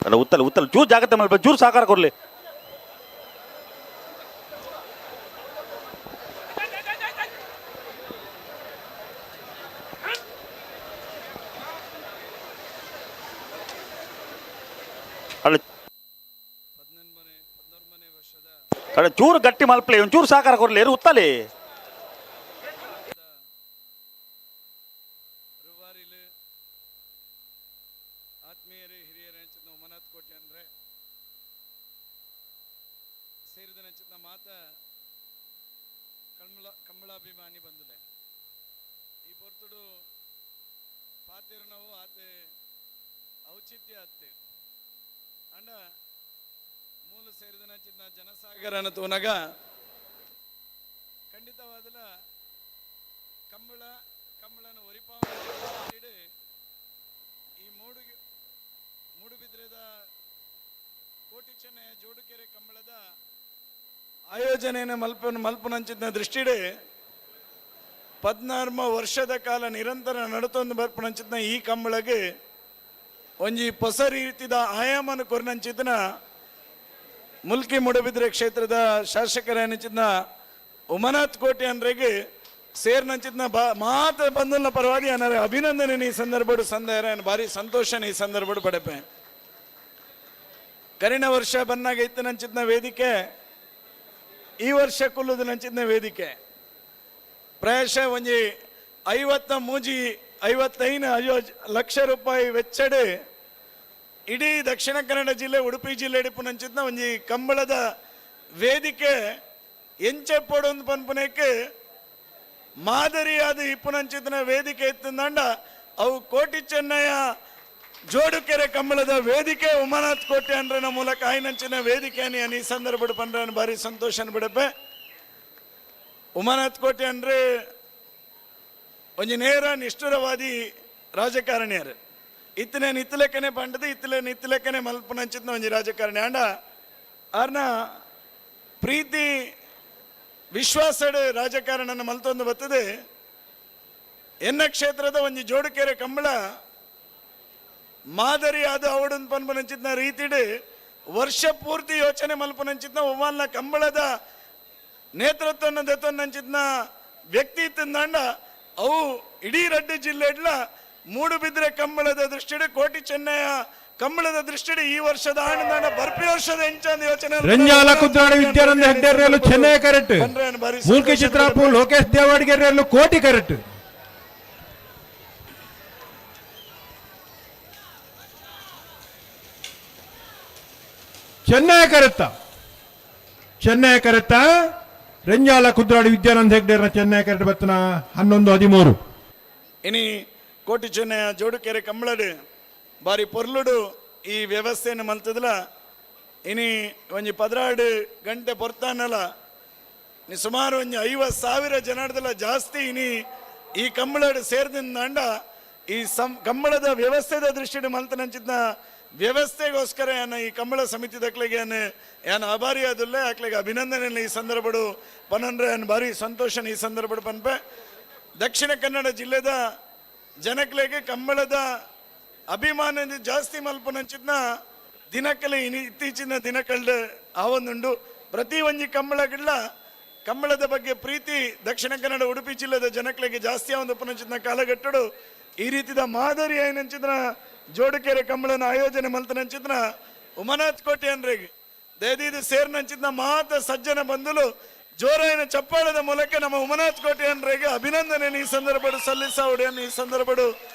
ಅಲ್ಲ ಉತ್ತಲ್ ಚೂರು ಜಾಗ್ರತೆ ಮಾಡ್ಬೇಕು, ಚೂರು ಸಹಕಾರ ಕೊಡ್ಲಿ. ಅಲ್ಲ ಚೂರು ಗಟ್ಟಿ ಮಲ್ಪಲಿ, ಒಂಚೂರು ಸಹಕಾರ ಕೊಡ್ಲಿ, ಉತ್ತಲಿ. ಆತ್ಮೀಯರೇ, ಹಿರಿಯರೇ ನೆಚ್ಚಿನ ಉಮನಾಥ್ ಕೋಟೆ ಅಂದರೆ ಸೇರಿದ ನೆಚ್ಚಿನ ಮಾತ ಕಂಬಳಾಭಿಮಾನಿ ಬಂದುಲೆ ಈ ಪೊರ್ತುಡು ಪಾತಿರು ನಾವು ಆತ ಔಚಿತ್ಯ ಆತ್ತೆ ಅಂಡ ಮೂಲ ಸೇರಿದ ನೆಚ್ಚಿನ ಜನಸಾಗರ ಅನ್ನೋನಗ ಖಂಡಿತವಾದಲ ಕಂಬಳನ ಒರಿಪಾವನೆ ಈ ಮೂಡುಬಿದ್ರೆದ ಕೋಟಿ ಚೆನ್ನಯ ಜೋಡುಕೆರೆ ಕಂಬಳದ ಆಯೋಜನೆಯನ್ನು ಮಲ್ಪನಂಚಿನ ದೃಷ್ಟಿಡೆ 16 ವರ್ಷದ ಕಾಲ ನಿರಂತರ ನಡತೊಂದು ಬರ್ಪನಂಚಿನ ಈ ಕಂಬಳಗೆ ಒಂಜಿ ಹೊಸ ರೀತಿದ ಆಯಾಮನ ಕೊರ್ನಂಚಿನ ಮುಲ್ಕಿ ಮೂಡುಬಿದ್ರೆ ಕ್ಷೇತ್ರದ ಶಾಸಕರನಿಚಿನ ಉಮನಾಥ್ ಕೋಟೆ ಅನ್ರೆಗೆ ಸೇರ್ನಂಚಿನ ಮಾತ ಬಂಧುನ ಪರವಾಗಿ ಅನಾರ ಅಭಿನಂದನೆ ಈ ಸಂದರ್ಭಡು ಸಂದೇಹ ಭಾರಿ ಸಂತೋಷ ಈ ಸಂದರ್ಭಡು ಪಡೆಪೆ ಕರಿನ ವರ್ಷ ಬನ್ನಾಗ ಇತ್ತನಂಚಿನ ವೇದಿಕೆ ಈ ವರ್ಷ ಕುಲ್ಲುದು ನಂಚಿನ ವೇದಿಕೆ ಪ್ರಾಯಶಃ ಒಂಜಿ 55 ಲಕ್ಷ ರೂಪಾಯಿ ವೆಚ್ಚಡೆ ಇಡೀ ದಕ್ಷಿಣ ಕನ್ನಡ ಜಿಲ್ಲೆ ಉಡುಪಿ ಜಿಲ್ಲೆ ನಂಚಿನ ಒಂಜಿ ಕಂಬಳದ ವೇದಿಕೆ ಎಂಚೆ ಪೋಡೊಂದು ಪನ್ಪುನಕ್ಕೆ ಮಾದರಿಯಾದ ಇಪ್ಪುನಂಚಿನ ವೇದಿಕೆ ಎತ್ತಂದಂಡ ಅವು ಕೋಟಿ ಚೆನ್ನಯ ಜೋಡುಕೆರೆ ಕಂಬಳದ ವೇದಿಕೆ ಉಮನಾಥ್ ಕೋಟೆ ಅಂಡ್ರನ ಮೂಲಕ ಆಯ್ನಂಚಿನ ವೇದಿಕೆ ಈ ಸಂದರ್ಭ ಪಂಡ್ರನ ಭಾರಿ ಸಂತೋಷ ಬಿಡಪೆ ಉಮನಾಥ್ ಕೋಟೆ ಅಂದ್ರೆ ಒಂಜಿ ನೇರ ನಿಷ್ಠುರವಾದಿ ರಾಜಕಾರಣಿಯರು ಇತ್ತಲೆಕ್ಕನೆ ಪಂಡದು ಇತ್ತಲೆಕ್ಕನೆ ಮಲ್ಪನಂಚಿನ ಒಂಜಿ ರಾಜಕಾರಣಿ ಅಂಡ ಅವ್ರನ್ನ ಪ್ರೀತಿ ವಿಶ್ವಾಸದ ರಾಜಕಾರಣನ ಮಲ್ತೊಂದು ಬರ್ತದೆ ಎನ್ನ ಕ್ಷೇತ್ರದ ಒಂಜಿ ಜೋಡುಕೆರೆ ಕಂಬಳ ಮಾದರಿಯಾದ ಅವಡನ್ ಪನ್ಪನಂಚಿನ ರೀತಿಡೆ ವರ್ಷ ಪೂರ್ತಿ ಯೋಚನೆ ಮಲ್ಪನಂಚಿನ ಒಮ್ಮಲ್ನ ಕಂಬಳದ ನೇತೃತ್ವನ ದೆತ್ತೊಂದಂಚಿನ ವ್ಯಕ್ತಿ ಇತ್ತಂದಂಡ ಅವು ಇಡೀ ರಡ್ಡು ಜಿಲ್ಲೆಡ್ಲ ಮೂಡುಬಿದ್ರೆ ಕಂಬಳದ ದೃಷ್ಟಿಡೆ ಕೋಟಿ ಚೆನ್ನಯ ಕಂಬಳದ ದೃಷ್ಟಿಡೆ ಈ ವರ್ಷದ ಆನಂದ ಬರ್ಪಿ ವರ್ಷದ ಹೆಂಚಂದ ಯೋಚನೆ ರಂಜಾಲ ಕುದ್ರಾಡಿ ವಿದ್ಯಾನಂದ ಹೆಗ್ಡೆರೆಯಲ್ಲೂ ಚೆನ್ನೈ ಕರೆಕ್ಟ್, ಮೂಲ್ಕಿ ಚಿತ್ರಾಪು ಲೋಕೇಶ್ ದೇವಾಡಿಗೆರೆಯಲ್ಲೂ ಕೋಟಿ ಕರೆಕ್ಟ್. ಚೆನ್ನೈ ಕರೆತ್ತ ರಂಜಾಲ ಕುದ್ರಾಡಿ ವಿದ್ಯಾನಂದ ಹೆಗ್ಡೆರ ಚೆನ್ನೈ ಕರೆಕ್ಟ್ ಬತ್ತನ 11-13 ಇನಿ ಕೋಟಿ ಚೆನ್ನಯ ಜೋಡುಕೆರೆ ಕಂಬಳಡು ಬಾರಿ ಪೊರ್ಲುಡು ಈ ವ್ಯವಸ್ಥೆಯನ್ನು ಮಲ್ತದಲ್ಲ ಇನಿ ಒಂಜಿ 16 ಗಂಟೆ ಪೊರ್ತಾನಲ್ಲ ನೀ ಸುಮಾರು ಒಂಜಿ 50,000 ಜನದಲ್ಲ ಜಾಸ್ತಿ ಇನಿ ಈ ಕಂಬಳಡು ಸೇರ್ದಿಂದಂಡ ಈ ಕಂಬಳದ ವ್ಯವಸ್ಥೆದ ದೃಷ್ಟಿಡು ಮಲ್ತನಂಚಿದ್ನ ವ್ಯವಸ್ಥೆಗೋಸ್ಕರ ಈ ಕಂಬಳ ಸಮಿತಿ ದಕ್ಲೆಗೆ ಏನ್ ಆಭಾರಿ ಆದುಲ್ಲೆ ಆಕ್ಲೆಗೆ ಅಭಿನಂದನೆ ಈ ಸಂದರ್ಭಡು ಪನಂದ್ರೆ ಭಾರಿ ಸಂತೋಷ ಈ ಸಂದರ್ಭ ಪನ್ಪೆ ದಕ್ಷಿಣ ಕನ್ನಡ ಜಿಲ್ಲೆದ ಜನಕ್ಲೆಗೆ ಕಂಬಳದ ಅಭಿಮಾನ ಜಾಸ್ತಿ ಮಲ್ಪನಂಚಿನ ದಿನಕಲೆ ಇತ್ತೀಚಿನ ದಿನಕಳ್ಳ ಆವೊಂದುಂಡು ಪ್ರತಿ ಒಂಜಿ ಕಂಬಳದ ಬಗ್ಗೆ ಪ್ರೀತಿ ದಕ್ಷಿಣ ಕನ್ನಡ ಉಡುಪಿ ಜಿಲ್ಲೆದ ಜನಕ್ಲೆಗೆ ಜಾಸ್ತಿ ಆವೊಂದು ಪನಂಚಿನ ಕಾಲಘಟ್ಟಡು ಈ ರೀತಿದ ಮಾದರಿ ಏನಂಚಿದ್ರ ಜೋಡುಕೆರೆ ಕಂಬಳನ ಆಯೋಜನೆ ಮಲ್ತನಂಚಿದ್ರ ಉಮನಾಥ್ ಕೋಟೆ ಅನ್ರೆಗೆ ದಯದೀದು ಸೇರ್ನಂಚಿದ್ನ ಮಾತ ಸಜ್ಜನ ಬಂಧುಲು ಜೋರಾಯಿನ ಚಪ್ಪಾಳದ ಮೂಲಕ ನಮ್ಮ ಉಮನಾಥ್ ಕೋಟೆ ಅನ್ರೆಗೆ ಅಭಿನಂದನೆ ಈ ಸಂದರ್ಭಡು ಸಲ್ಲಿಸಾವುಡೆಯನ್ನು ಈ ಸಂದರ್ಭಡು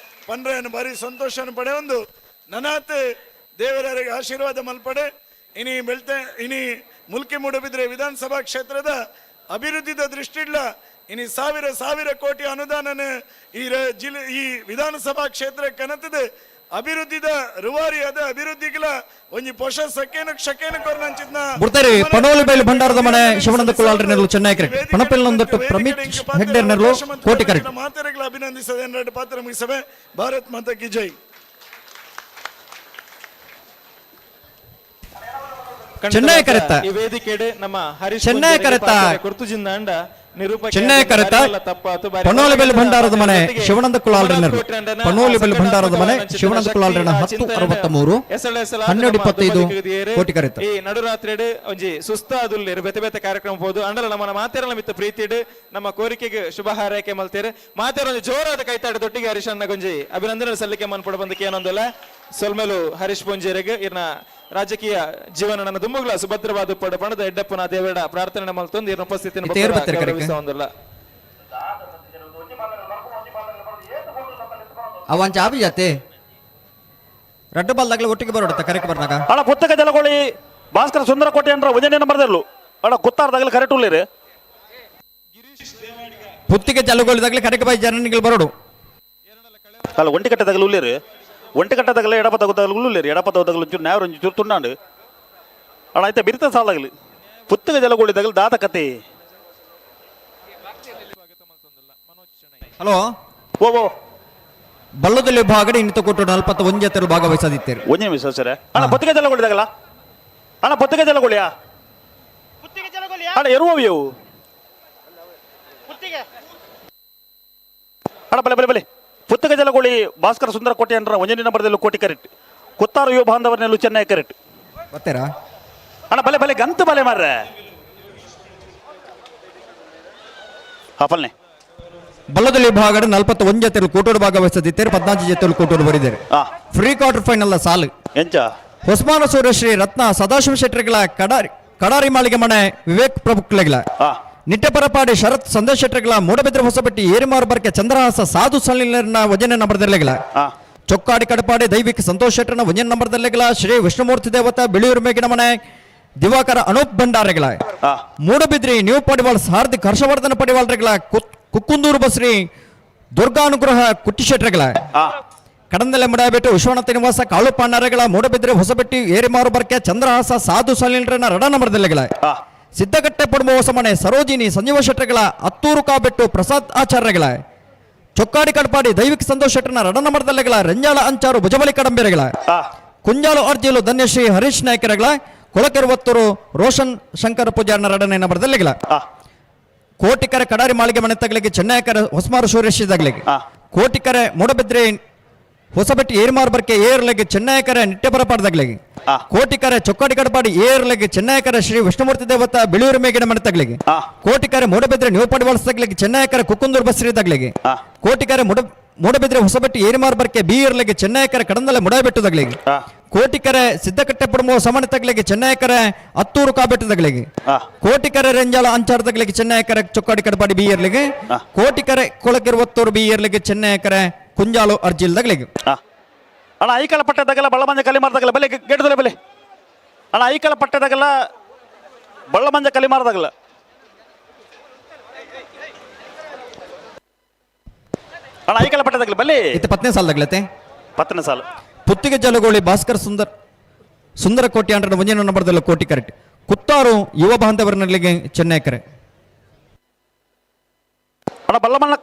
ಪಂಡ್ರೆಯನ್ನು ಭಾರಿ ಸಂತೋಷವನ್ನು ಪಡೆ ಒಂದು ನನಾತ್ ದೇವರಿಗೆ ಆಶೀರ್ವಾದ ಮಲ್ಪಡೆ ಇನಿ ಮುಲ್ಕಿ ಮೂಡುಬಿದ್ರೆ ವಿಧಾನಸಭಾ ಕ್ಷೇತ್ರದ ಅಭಿವೃದ್ಧಿದ ದೃಷ್ಟಿಡ್ಲ ಇನಿ ಸಾವಿರ ಕೋಟಿ ಅನುದಾನ ಈ ವಿಧಾನಸಭಾ ಕ್ಷೇತ್ರ ಕನತದ ಅಭಿವೃದ್ಧಿದ ರುವಾರಿಯಾದ ಅಭಿವೃದ್ಧಿಗಳ ಒಂಜಿ ಪೊಷ ಶಕೇನ ಕೊರ್ನಂಚಿದ್ನ ಬುಡ್ತಾರೆ ಪಡೋಲಿ ಬೈಲು ಭಂಡಾರದ ಮನೆ ಶಿವನಂದ ಕುಲಾಲ್ರಿ ನೆರಳು ಚೆನ್ನೈ ಕರೆಕ್ಟ್ ಪಣಪೆಲ್ಲೊಂದಟ್ಟು ಪ್ರಮಿತ್ ಹೆಗ್ಡೆ ನೆರಳು ಕೋಟಿ ಕರೆಕ್ಟ್ ಮಾತೆರೆಗಳ ಅಭಿನಂದಿಸದೆ ಎರಡು ಪಾತ್ರ ಮುಗಿಸವೆ ಭಾರತ್ ಮಾತಾ ಕಿ ಜೈ. ಚೆನ್ನೈ ಕರೆತ್ತ ಈ ವೇದಿಕೆಡೆ ನಮ್ಮ ಹರೀಶ್ ಚೆನ್ನೈ ಕರೆತ್ತ ಗುರ್ತುಜಿಂದ ಅಂಡ ಚೆನ್ನೈ ಕರೆತ ಪನೋಲಿಬೆಲ್ ಭಂಡಾರದ ಮನೆ ಶಿವಾನಂದ ಕುಲಾಲ್ರೆನರು ಪನೋಲಿಬೆಲ್ ಭಂಡಾರದ ಮನೆ ಶಿವಾನಂದ ಕುಲಾಲ್ರೆನ 1063 1225 ಕೋಟಿ ಕರೆತ ಈ ನಡುರಾತ್ರಿ ಒಂಜಿ ಸುಸ್ತಾದುಲ್ಲೇರು ಬೆತೆ ಬೆತೆ ಕಾರ್ಯಕ್ರಮ ಹೋದು ಅಂಡಲ ನಮ್ಮ ಮಾತೆರಲ ಮಿತ್ತ ಪ್ರೀತಿಡ್ ನಮ್ಮ ಕೋರಿಕೆಗೆ ಶುಭ ಹಾರೈಕೆ ಮಲ್ತೇರು ಮಾತೆರ ಒಂದು ಜೋರಾದ ಕೈತಾಡಿ ದೊಟ್ಟಿಗೆ ಹರೀಶ್ ಅಣ್ಣ ಗೊಂಜಿ ಅಭಿನಂದನೆ ಸಲ್ಲಿಕೆ ಮನ್ಪಡ ಬಂದಕ್ಕೆ ಏನೊಂದಲ್ಲ ಸೊಲ್ಮೇಲು ಹರೀಶ್ ಪೊಂಜೇರಿಗೆ ಇರ್ನ ರಾಜಕೀಯ ಜೀವನ ನನ್ನ ದುಮ್ಮುಗ್ಲ ಸುಭದ್ರವಾದ ಪಡ ಪಣದ ಎಡ್ಡಪ್ಪನ ದೇವರ ಪ್ರಾರ್ಥನೆ ಮಲ್ತೊಂದು ಇರ್ನ ಉಪಸ್ಥಿತಿಯನ್ನು ಒಂದಲ್ಲ ಅವಂಚ ಆಬಿ ಜಾತೆ ರಡ್ಡು ಬಾಲ್ದಾಗ್ಲೇ ಒಟ್ಟಿಗೆ ಬರೋಡ ಕರೆಕ್ಟ್ ಬರ್ನಾಗ ಅಣ್ಣ ಪುಸ್ತಕ ಜಲಗೋಳಿ ಭಾಸ್ಕರ ಸುಂದರ ಕೋಟೆ ಅಂದ್ರ ಉಜನೆ ನಂಬರ್ದಲ್ಲು ಅಣ್ಣ ಕುತ್ತಾರದಾಗಲಿ ಕರೆಕ್ಟ್ ಉಳ್ಳೇರಿ ಪುತ್ತಿಗೆ ಜಲಗೋಳಿದಾಗ್ಲೇ ಕರೆಕ್ಟ್ ಬಾಯಿ ಜನನಿಗಳು ಬರೋಡು ಅಲ್ಲ ಒಂಟಿ ಕಟ್ಟದಾಗಲು ಉಳ್ಳೇರಿ ಒಂಟಿ ಕಟ್ಟದಾಗಲ ಎಡಪ ತಗೋದಾಗಲು ಉಳ್ಳೇರಿ ಎಡಪ ತಗೋದಾಗಲು ಒಂಚೂರು ನ್ಯಾಯ ಒಂಚೂರು ತುಂಡಾಂಡು ಅಣ್ಣ ಆಯ್ತಾ ಬಿರಿತ ಸಾಲಾಗಲಿ ಪುಸ್ತಕ ಜಲಗೋಳಿದಾಗಲು ದಾದ ಕತೆ ಹಲೋ ಓ ಬಲ್ಲದಲ್ಲಿ ಭಾಗಡೆ ಇನ್ನಿತ ಕೊಟ್ಟು 41 ಜೊತೆಯಲ್ಲಿ ಭಾಗವಹಿಸದಿದ್ದೇವೆ ಒಂದೇ ನಿಮಿಷ ಸರ್ ಅಣ್ಣ ಪುತ್ತಿಗೆ ಜಲಗೋಳಿದಾಗಲ್ಲ ಅಣ್ಣ ಪುತ್ತಿಗೆ ಜಲಗೋಳಿಯಾ ಅಣ್ಣ ಎರುವವು ಅಣ್ಣ ಬಲೆ ಬಲೆ ಬಲೆ ಪುಸ್ತಕ ಜಲಗೋಳಿ ಭಾಸ್ಕರ ಸುಂದರ ಕೋಟೆ ಅಂದ್ರ ಒಂಜನೇ ನಂಬರ್ದಲ್ಲೂ ಕೋಟಿ ಕರೆಕ್ಟ್ ಕುತ್ತಾರು ಯುವ ಬಾಂಧವರನೆಲ್ಲೂ ಚೆನ್ನೈ ಕರೆಕ್ಟ್ ಬರ್ತೀರಾ ಅಣ್ಣ ಬಲೆ ಬಲೆ ಗಂತು ಬಲೆ ಮಾರ್ರೆ ಹಾಪಲ್ನೆ ಬಲ್ಲದಲ್ಲಿ ಭಾಗಡೆ 41 ಜೊತೆಯಲ್ಲಿ ಕೋಟೋಡು ಭಾಗವಹಿಸದಿದ್ದೇವೆ 14 ಜೊತೆಯಲ್ಲಿ ಕೋಟೋಡು ಬರಿದ್ದಾರೆ ಫ್ರೀ ಕ್ವಾರ್ಟರ್ ಫೈನಲ್ ಸಾಲು ಎಂಚ ಹೊಸ್ಮಾನ ಸೂರ್ಯಶ್ರೀ ರತ್ನ ಸದಾಶಿವ ಶೆಟ್ಟರಿಗಳ ಕಡಾರಿ ಮಾಳಿಗೆ ಮನೆ ವಿವೇಕ್ ಪ್ರಭುಕ್ಲೆಗಳ ನಿಟ್ಟೆಪರಪಾಡಿ ಶರತ್ ಸಂದೇಶ್ ಶೆಟ್ಟರಿಗಳ ಮೂಡಬಿದ್ರೆ ಹೊಸಬಟ್ಟಿ ಏರಿಮಾರು ಬರ್ಕೆ ಚಂದ್ರಹಾಸ ಸಾಧು ಸಲಿಲರ್ನ ವಜನೆ ನಂಬರ್ದಲ್ಲೆಗಳ ಚೊಕ್ಕಾಡಿ ಕಡಪಾಡಿ ದೈವಿಕ ಸಂತೋಷ್ ಶೆಟ್ಟರ್ನ ವಜನೆ ನಂಬರ್ದಲ್ಲೆಗಳ ಶ್ರೀ ವಿಷ್ಣುಮೂರ್ತಿ ದೇವತ ಬಿಳಿಯೂರು ಮೇಗಿನ ಮನೆ ದಿವಾಕರ ಅನೂಪ್ ಭಂಡಾರೆಗಳ ಮೂಡಬಿದ್ರಿ ನ್ಯೂ ಪಡಿವಾಳ್ಸ್ ಹಾರ್ದಿಕ್ ಹರ್ಷವರ್ಧನ ಪಡಿವಾಳ್ರೆಗಳ ಕುಕ್ಕುಂದೂರು ಬಸ್ರಿ ದುರ್ಗಾನುಗ್ರಹ ಕುಟ್ಟಿಶೆಟ್ರಗಳ ಕಡಂದಲೆ ಮುಡಾಬಿಟ್ಟು ವಿಶ್ವನಾಥ ನಿವಾಸ ಕಾಳು ಪಾಂಡಾರೆಗಳ ಮೂಡಬಿದ್ರೆ ಹೊಸಬೆಟ್ಟಿ ಏರಿಮಾರು ಬರ್ಕೆ ಚಂದ್ರಹಾಸ ಸಾಧು ಸಲಿಲ್ರನ ರಡ ನಂಬರ್ದಲ್ಲೆಗಳ ಸಿದ್ದಗಟ್ಟೆ ಪಡುವ ಹೊಸಮನೆ ಸರೋಜಿನಿ ಸಂಜೀವ ಶೆಟ್ಟರ್ಗಳ ಹತ್ತೂರು ಕಾಬೆಟ್ಟು ಪ್ರಸಾದ್ ಆಚಾರ್ಯಗಳ ಚೊಕ್ಕಾಡಿ ಕಡಪಾಡಿ ದೈವಿಕ ಸಂತೋಷ್ ಶೆಟ್ಟರ್ನ ರಡ ನಂಬರ್ದಲ್ಲೆಗಳ ರಂಜಾಳ ಅಂಚಾರು ಭುಜಬಲಿ ಕಡಂಬೆರೆಗಳ ಕುಂಜಾಲು ಅರ್ಜಿಲು ಧನ್ಯಶ್ರೀ ಹರೀಶ್ ನಾಯ್ಕರಗಳ ಕೊಳಕೆರುವತ್ತೂರು ರೋಷನ್ ಶಂಕರ ಪೂಜಾರ್ನ ರಡನೆ ನಂಬರ್ದಲ್ಲೆಗಳ ಕೋಟಿಕರೆ ಕಡಾರಿ ಮಾಳಿಗೆ ಮನೆ ತಗಲಿಗೆ ಚೆನ್ನೈಕರ ಹೊಸಮಾರು ಸೂರ್ಯಶ್ರೀದಾಗ್ಲಿಗೆ ಕೋಟಿಕರೆ ಮೂಡಬಿದ್ರೆ ಹೊಸಬೆಟ್ಟಿ ಏರ್ಮಾರ್ ಬರ್ಕೆ ಏರ್ಲೆಗೆ ಚೆನ್ನೈಕರ ನಿಟ್ಟೆಪರಪಾಡ್ದಾಗ್ಲಿಗೆ ಕೋಟಿಕರೆ ಚೊಕ್ಕಾಡಿ ಕಡಪಾಡಿ ಏರ್ಲೆಗೆ ಚೆನ್ನೈಕರ ಶ್ರೀ ವಿಷ್ಣುಮೂರ್ತಿ ದೇವತ ಬಿಳಿಯೂರು ಮೇಗಿನ ಮನೆ ತಗಲಿಗೆ ಕೋಟಿಕರೆ ಮೂಡಬಿದ್ರೆ ನ್ಯೂ ಪಡಿವಾಳ್ಸ್ದಾಗ್ಲಿಗೆ ಚೆನ್ನೈಕರ ಕುಕ್ಕುಂದೂರು ಬಸ್ರಿದಾಗ್ಲಿಗೆ ಕೋಟಿಕರೆ ಮೂಡಬಿದ್ರೆ ಹೊಸಬೆಟ್ಟಿ ಏರಿಮಾರ್ ಬರ್ಕೆ ಬಿ ಇರ್ಲೆಗೆ ಚೆನ್ನೈಕರ ಕಡಂದಲೆ ಮುಡಾಬಿಟ್ಟುದಾಗ್ಲಿಗೆ ಕೋಟಿಕರೆ ಸಿದ್ದಕಟ್ಟೆ ಪಡುವ ಸಮಾನ ತಗಲಿಗೆ ಚೆನ್ನೈಕರೆ ಹತ್ತೂರು ಕಾಬೆಟ್ಟದಾಗ್ಲಿಗೆ ಕೋಟಿಕರೆ ರೆಂಜಾಳ ಅಂಚಾರದಾಗ್ಲಿಗೆ ಚೆನ್ನೈಕರೆ ಚೊಕ್ಕಾಡಿ ಕಡಪಾಡಿ ಬಿ ಇರ್ಲಿಗೆ ಕೋಟಿಕರೆ ಕೊಳಕೆರುವತ್ತೂರು ಬಿ ಇರ್ಲಿಗೆ ಚೆನ್ನೈಕರೆ ಕುಂಜಾಲು ಅರ್ಜಿಲ್ದಾಗ್ಲಿಗೆ ಅಣ್ಣ ಐಕಳ ಪಟ್ಟದಾಗಲ್ಲ ಬಳ್ಳಮಂಜ ಕಲಿಮಾರದಾಗಲ್ಲ ಬಲೆ ಗೆಡ್ದಲೆ ಬಲೆ ಅಣ್ಣ ಐಕಳ ಪಟ್ಟದಾಗಲ್ಲ ಬಳ್ಳಮಂಜ ಕಲಿಮಾರದಾಗಲ್ಲ ಅಣ್ಣ ಐಕಳ ಪಟ್ಟದಾಗಲ್ಲ ಬಲೆ ಇತ್ತೆ 10ನೇ ಸಾಲದಾಗ್ಲತೆ 10ನೇ ಸಾಲು ಪುತ್ತಿಗೆ ಜಲಗೋಳಿ ಭಾಸ್ಕರ್ ಸುಂದರ ಕೋಟಿ ಅಂಡ್ರ ಮುಂಜಿನ ನಂಬರ್ದಲ್ಲ ಕೋಟಿ ಕರೆಕ್ಟ್ ಕುತ್ತಾರು ಯುವ ಬಾಂಧವರನಲ್ಲಿಗೆ ಚೆನ್ನೈಕರೆ ಅಣ್ಣ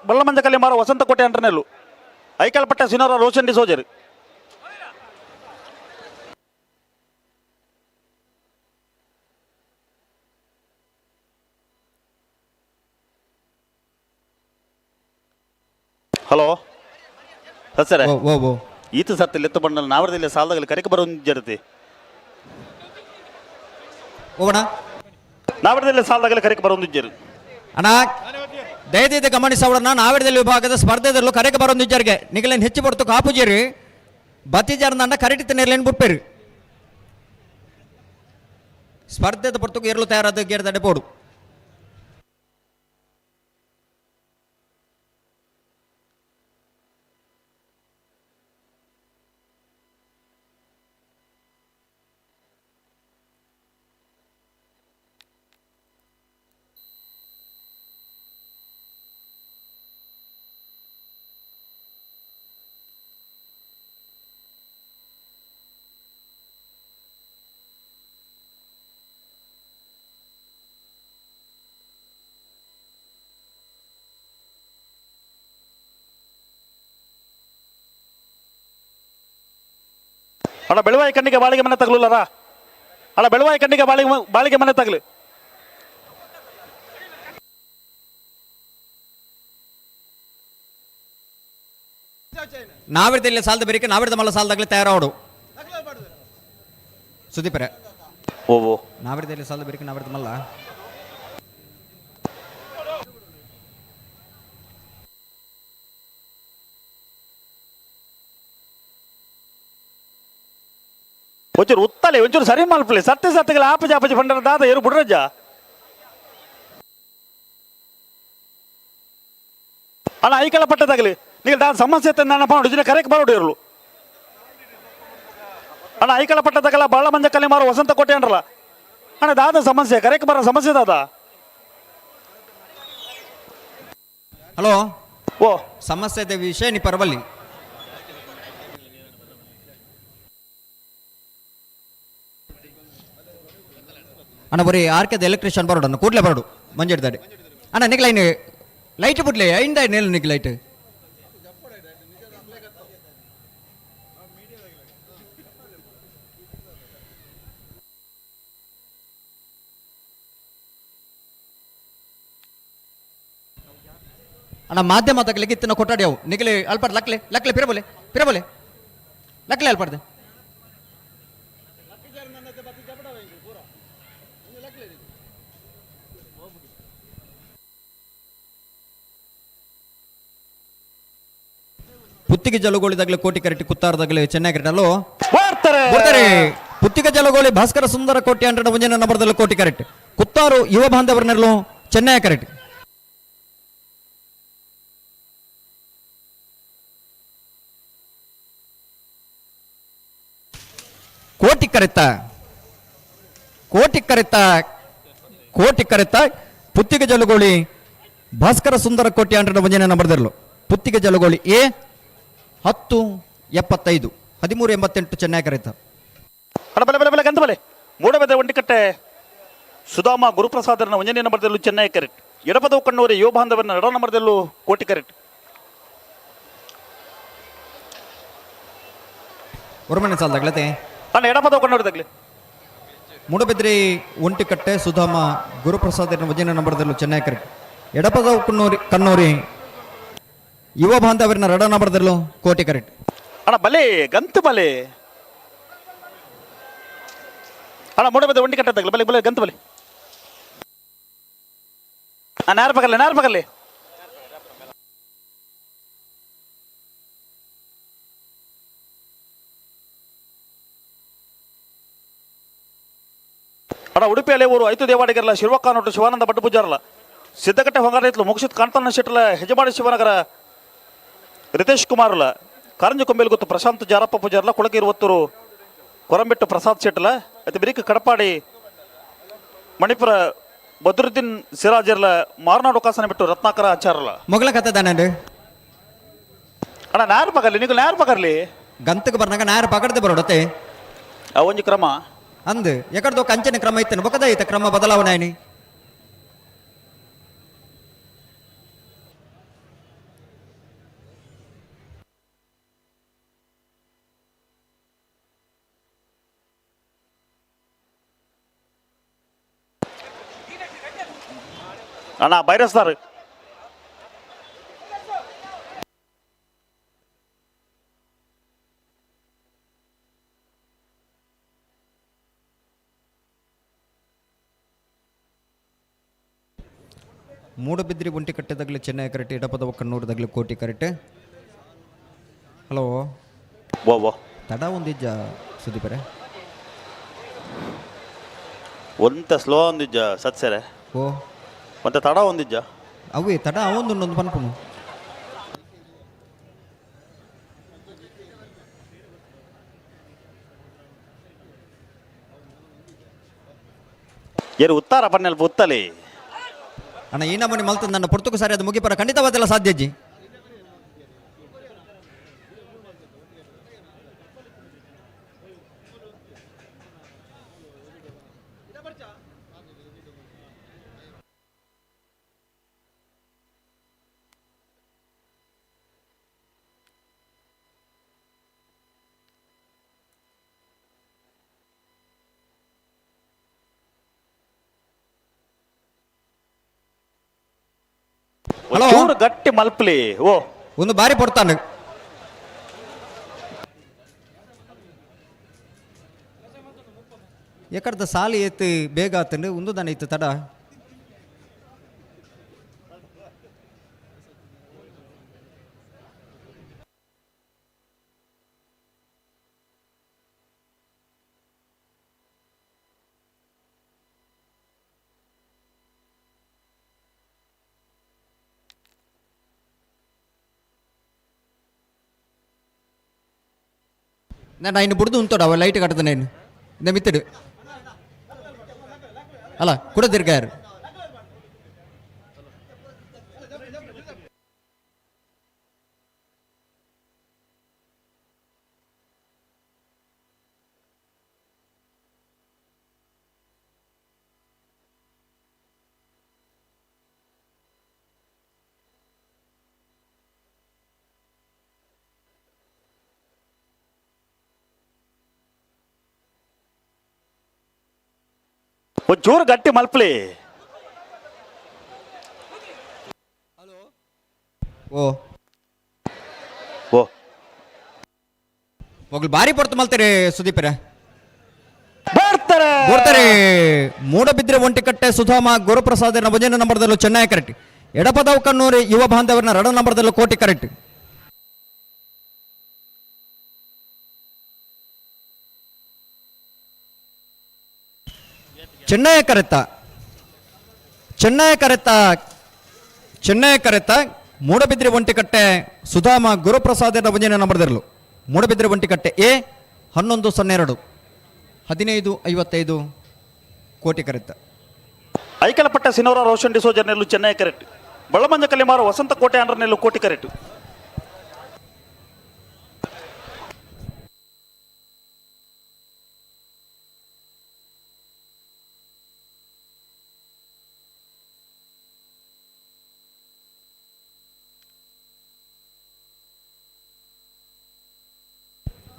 ಬಳ್ಳಮಂಜ ಕಲಿಮಾರ ವಸಂತ ಕೋಟೆ ಅಂಡ್ರನೆಲ್ಲು ಐಕಳ ಪಟ್ಟ ಸಿನೋರ Roshan D soldier hello sir ಈತ ಸತ್ತಿಲ್ಲ ಎತ್ತು ಬಂಡಲ್ ನಾವರದಲ್ಲಿ ಸಾಲದಾಗಲಿ ಕರೆಗೆ ಬರೋ ಜರತೆ ಹೋಗೋಣ ನಾವರದಲ್ಲಿ ಸಾಲದಾಗಲಿ ಕರೆಗೆ ಬರೋ ಜರು ಅಣ್ಣ ದಯದಿಂದ ಗಮನಿಸೋಣ ನಾವಿಡದಲ್ಲಿ ವಿಭಾಗದ ಸ್ಪರ್ಧೆದಲ್ಲೂ ಕರೆಗೆ ಬರೋ ನಿಜರಿಗೆ ನಿಗಲೇನು ಹೆಚ್ಚು ಬರ್ತು ಕಾಪುಜೇರಿ ಬತ್ತಿಜಾರ್ದಂಡ ಕರೆಕ್ಟ್ ನೇರ್ಲೇನು ಬಿಟ್ಪೇರಿ ಸ್ಪರ್ಧೆದ ಪುರ್ತಕ್ಕೆ ಏರ್ಲು ತಯಾರಾದ ಗೇರ್ದಡೆ ಬೋಡು ಅಣ್ಣ ಬೆಳವಾಯಿ ಕಣ್ಣಿಗೆ ಬಾಳಿಗೆ ಮನೆ ತಗಲಲ್ಲ ಅಣ್ಣ ಬೆಳವಾಯಿ ಕಣ್ಣಿಗೆ ಬಾಳಿಗೆ ಮನೆ ತಗಲಿ ನಾವಿರ್ದಲ್ಲಿ ಸಾಲದ ಬೇರಿಕೆ ನಾವಿರ್ದ ಮಲ್ಲ ಸಾಲದಾಗಲೇ ತಯಾರಾವಡು ಸುದೀಪರೆ ಓ ನಾವಿರ್ದಲ್ಲಿ ಸಾಲದ ಬೇರಿಕೆ ನಾವಿರ್ದ ಮಲ್ಲ ಒಂಚೂರು ಉತ್ತಲೆ ಒಂಚೂರು ಸರಿ ಮಲ್ಪಲೆ ಸತ್ಯ ಸತ್ಯಗಳ ಆಪಜಿ ಆಪಜಿ ಫಂಡರ ದಾದ ಏರು ಬಿಡ್ರಜ್ಜ ಅಣ್ಣ ಐಕಳ ಪಟ್ಟದಾಗಲಿ ನೀವು ದಾದ ಸಮಸ್ಯೆ ನನ್ನ ಪಾಡು ಕರೆಕ್ಟ್ ಬರೋಡು ಇರಲು ಅಣ್ಣ ಐಕಳ ಪಟ್ಟದಾಗಲ್ಲ ಬಾಳ ಮಂಜ ಕಲೆ ಮಾರು ವಸಂತ ಕೋಟೆ ಅನ್ರಲ್ಲ ಅಣ್ಣ ದಾದ ಸಮಸ್ಯೆ ಕರೆಕ್ಟ್ ಬರೋ ಸಮಸ್ಯೆ ದಾದ ಹಲೋ ಓ ಸಮಸ್ಯೆ ವಿಷಯ ನೀ ಪರಬಲ್ಲಿ ಅಣ್ಣ ಬರೀ ಆರ್ಕೆದ ಎಲೆಕ್ಟ್ರಿಷಿಯನ್ ಬರೋಡು ಅಣ್ಣ ಕೂಡಲೇ ಬರೋಡು ಮಂಜಿಡ್ದಾಡಿ ಅಣ್ಣ ನಿಕ್ ಲೈನ್ ಲೈಟ್ ಬಿಡ್ಲಿ ಐಂದ ನೇಲು ನಿಕ್ ಲೈಟ್ ಅಣ್ಣ ಮಾಧ್ಯಮ ತಗಲಿಕ್ಕೆ ಇತ್ತಿನ ಕೊಟ್ಟಾಡಿ ಅವು ನಿಗಲಿ ಅಲ್ಪಾಡ್ ಲಕ್ಲೆ ಲಕ್ಲೆ ಪಿರಬೋಲೆ ಪಿರಬೋಲೆ ಲಕ್ಲೆ ಅಲ್ಪಾಡ್ದೆ ಪುತ್ತಿಗೆ ಜಲಗೋಳಿದಾಗಲೇ ಕೋಟಿ ಕರೆಕ್ಟ್ ಕುತ್ತಾರದಾಗಲೇ ಚೆನ್ನೈ ಕರೆಕ್ಟ್ ಅಲ್ಲೋ ಬರ್ತಾರೆ ಪುತ್ತಿಗೆ ಜಲಗೋಳಿ ಭಾಸ್ಕರ ಸುಂದರ ಕೋಟಿ ಅಂಡ್ರೆ ಮುಂಜಿನ ನಂಬರ್ದಲ್ಲಿ ಕೋಟಿ ಕರೆಕ್ಟ್ ಕುತ್ತಾರು ಯುವ ಬಾಂಧವರನ್ನೆಲ್ಲೋ ಚೆನ್ನೈ ಕರೆಕ್ಟ್ ಕೋಟಿ ಕರೆತ ಕೋಟಿ ಕರೆತ ಕೋಟಿ ಕರೆತ ಪುತ್ತಿಗೆ ಜಲಗೋಳಿ ಭಾಸ್ಕರ ಸುಂದರ ಕೋಟಿ ಅಂಡ್ರೆ ಮುಂಜಿನ ನಂಬರ್ದಲ್ಲೋ ಪುತ್ತಿಗೆ ಜಲಗೋಳಿ ಎ 1075 1388 ಚೆನ್ನೈ ಕರೆತ ಬಲೆ ಗಂತ ಬಲೆ ಮೂಡಬೆದ ಒಂಟಿಕಟ್ಟೆ ಸುಧಾಮ ಗುರುಪ್ರಸಾದರನ ಒಂಜನೇ ನಂಬರ್ದಲ್ಲೂ ಚೆನ್ನೈ ಕರೆಕ್ಟ್ ಎಡಪದವು ಕಣ್ಣೂರಿ ಯುವ ಬಾಂಧವರನ್ನ ಎಡ ನಂಬರ್ದಲ್ಲೂ ಕೋಟಿ ಕರೆಕ್ಟ್ ಒರಮನೆ ಸಾಲದಾಗ್ಲತೆ ಅಣ್ಣ ಎಡಪದವು ಕಣ್ಣೂರಿದಾಗಲಿ ಮೂಡಬೆದ್ರಿ ಒಂಟಿಕಟ್ಟೆ ಸುಧಾಮ ಗುರುಪ್ರಸಾದರನ ಒಂಜನೇ ನಂಬರ್ದಲ್ಲೂ ಚೆನ್ನೈ ಕರೆಕ್ಟ್ ಎಡಪದವು ಕಣ್ಣೂರಿ ಯುವ ಬಾಂಧವರನ್ನ ರಡ ನಂಬರ್ದಲ್ಲೂ ಕೋಟಿ ಕರೆಕ್ಟ್ ಅಣ್ಣ ಬಲೆ ಗಂತು ಬಲೆ ಅಣ್ಣ ಮೂಡಬೆದ ಒಂಟಿ ಕಟ್ಟದಾಗಲಿ ಬಲೆ ಬಲೆ ಗಂತು ಬಲೆ ನೇರ ಪಗಲ್ಲಿ ಅಣ್ಣ ಉಡುಪಿಯಲ್ಲಿ ಊರು ಐತು ದೇವಾಡಿಗರಲ್ಲ ಶಿವಕ್ಕ ನೋಟು ಶಿವಾನಂದ ಭಟ್ ಪೂಜಾರಲ್ಲ ಸಿದ್ದಗಟ್ಟೆ ಹೊಂಗಾರ ಇತ್ಲು ಮುಗಿಸಿದ ಕಾಣ್ತಾನ ಶೆಟ್ಲ ಹೆಜಮಾಡಿ ಶಿವನಗರ ರಿತೇಶ್ ಕುಮಾರ್ಲ ಕಾರಂಜಿ ಕೊಂಬೇಲ್ ಗೊತ್ತು ಪ್ರಶಾಂತ್ ಜಾರಪ್ಪ ಪೂಜಾರ್ಲ ಕೊಳಗೆ ಇರುವತ್ತೂರು ಕೊರಂಬೆಟ್ಟು ಪ್ರಸಾದ್ ಶೆಟ್ಲ ಅತಿ ಬಿರಿಕ ಕಡಪಾಡಿ ಮಣಿಪುರ ಬದ್ರುದ್ದೀನ್ ಸಿರಾಜರ್ಲ ಮಾರ್ನಾಡು ಕಾಸನ ಬಿಟ್ಟು ರತ್ನಾಕರ ಆಚಾರಲ್ಲ ಮೊಗಲ ಕತೆ ತಾನೆ ಅಣ್ಣ ನ್ಯಾರ ಪಗರ್ಲಿ ನೀವು ನ್ಯಾರ ಪಗರ್ಲಿ ಗಂತಕ್ಕೆ ಬರ್ನಾಗ ನ್ಯಾರ ಪಕಡ್ದೆ ಬರೋಡತ್ತೆ ಒಂಜಿ ಕ್ರಮ ಅಂದ್ ಎಕಡ್ದೋ ಕಂಚನ ಕ್ರಮ ಇತ್ತೇನೆ ಬೊಕದ ಐತ ಕ್ರಮ ಬದಲಾವಣೆ ಆಯ್ನಿ ಅಣ್ಣ ಬೈರಸ್ದಾರ್ ಮೂಡಬಿದ್ರಿ ಒಂಟಿ ಕಟ್ಟೆದಾಗಲೇ ಚೆನ್ನೈ ಕರೆಕ್ಟ್ ಎಡಪದವ ಕಣ್ಣೂರದಾಗಲೇ ಕೋಟಿ ಕರೆಕ್ಟ್ ಹಲೋ ಓ ತಡ ಒಂದಿಜ್ಜ ಸುದೀಪರೆ ಒಂತ ಸ್ಲೋ ಒಂದಿಜ್ಜ ಸತ್ಸರೆ ಓ ಒಂತ ತಡ ಒಂದಿಜ್ಜ ಅವೇ ತಡ ಅವೊಂದು ಪನ್ಪುನು ಏರು ಉತ್ತಾರ ಪನ್ನೆಲ್ಪ ಉತ್ತಲಿ ಅಣ್ಣ ಈ ನಮ್ಮನೆ ಮಲ್ತದ ನನ್ನ ಪುರ್ತಕು ಸರಿ ಅದು ಮುಗಿಪರ ಖಂಡಿತವಾದಲ್ಲ ಸಾಧ್ಯ ಅಜ್ಜಿ ಗಟ್ಟಿ ಮಲ್ಪಲಿ ಓ ಒಂದು ಬಾರಿ ಪಡ್ತಾನೆ ಎಕಡ್ದ ಸಾಲಿ ಎತ್ತು ಬೇಗ ಆತಂಡು ಒಂದು ದನ ಇತ್ತು ತಡ ನಾನು ಇನ್ನು ಬಿಡ್ದು ಉಂಟೋಡ ಅವ ಲೈಟ್ ಕಟ್ಟದ ನಾನು இந்த மித்தடு ಅಲ್ಲ ಕೂಡ ತಿರ್ಗಾರು ಒಂಚೂರು ಗಟ್ಟಿ ಮಲ್ಪಲಿ. ಓ ಓ ಹೋಗ್ಲಿ ಬಾರಿ ಪಡ್ತು ಮಲ್ತಾರೆ ಸುದೀಪರ ಬರ್ತಾರೆ ಮೂಡಬಿದ್ರೆ ಒಂಟಿಕಟ್ಟೆ ಸುಧಾಮ ಗುರುಪ್ರಸಾದನ ಭಜನೆ ನಂಬರ್ದಲ್ಲೂ ಚೆನ್ನೈ ಕರೆಕ್ಟ್ ಎಡಪದವು ಕಣ್ಣೂರು ಯುವ ಬಾಂಧವರನ್ನ ರಡ ನಂಬರ್ದಲ್ಲೂ ಕೋಟಿ ಕರೆಕ್ಟ್ ಚೆನ್ನೈ ಕರೆತ ಮೂಡಬಿದ್ರೆ ಒಂಟಿಕಟ್ಟೆ ಸುಧಾಮ ಗುರುಪ್ರಸಾದನ ಭಜನೆ ನಂಬರ್ದಲ್ಲೂ ಮೂಡಬಿದ್ರೆ ಒಂಟಿಕಟ್ಟೆ ಎ 1102 1555 ಕೋಟಿ ಕರೆತ ಐಕಲಪಟ್ಟ ಸಿನೋರ ರೋಷನ್ ಡಿಸೋಜರ್ ನೆಲ್ಲು ಚೆನ್ನೈ ಕರೆಕ್ಟ್ ಬಳ್ಳಮಂಜ ಕಲಿಮಾರು ವಸಂತ ಕೋಟೆ ಅಂಡ್ರ ನೆಲ್ಲು ಕೋಟಿ ಕರೆಕ್ಟ್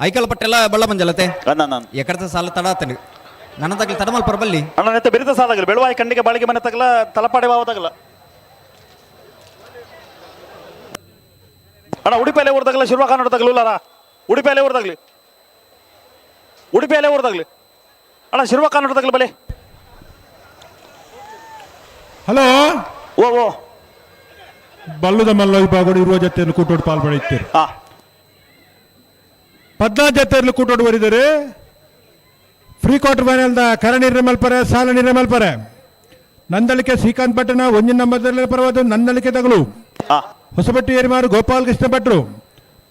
ಐಕಲ್ ಪಟ್ಟೆಲ್ಲ ಬಳ್ಳ ಮಂಜಲತೆ ಎಕಡತ ಸಾಲ ತಡ ಆತನು ನನ್ನ ತಗಲಿ ತಡಮಲ್ ಪರ್ಬಲ್ಲಿ ಅಣ್ಣ ನೆತ್ತ ಬಿರಿದ ಸಾಲಾಗಲಿ ಬೆಳವಾಯಿ ಕಣ್ಣಿಗೆ ಬಾಳಿಗೆ ಮನೆ ತಗಲ ತಲಪಾಡಿ ಬಾವದಾಗಲ್ಲ ಅಣ್ಣ ಉಡುಪಿಯಲ್ಲೇ ಊರ್ದಾಗಲ್ಲ ಶಿರ್ವ ಕನ್ನಡ ತಗಲೂಲಾರ ಉಡುಪಿಯಲ್ಲೇ ಊರ್ದಾಗ್ಲಿ ಅಣ್ಣ ಶಿರ್ವ ಕನ್ನಡ ತಗಲು ಬಲೆ ಹಲೋ ಓ ಬಲ್ಲುದ ಮಲ್ಲ ವಿಭಾಗಗಳು ಇರುವ ಜೊತೆಯಲ್ಲಿ ಕೂಟೋಡು ಪಾಲ್ಪಡುತ್ತೀರಿ 14 ಜೊತೆಯಲ್ಲಿ ಕೂಟೋಡು ಬರಿದರೆ ಫ್ರೀ ಕ್ವಾರ್ಟರ್ ಫೈನಲ್ದ ಕರ ನಿರ್ಮಲ್ಪರೆ ಸಾಲ ನಿರ್ಮಲ್ಪರೆ ನಂದಳಿಕೆ ಶ್ರೀಕಾಂತ್ ಭಟ್ಟನ ಒಂಜಿನ ನಂಬರ್ದಲ್ಲಿ ಪರವಾದ ನಂದಳಿಕೆ ತಗಲು ಹೊಸಬಟ್ಟಿ ಏರಿಮಾರು ಗೋಪಾಲ್ ಕೃಷ್ಣ ಭಟ್ರು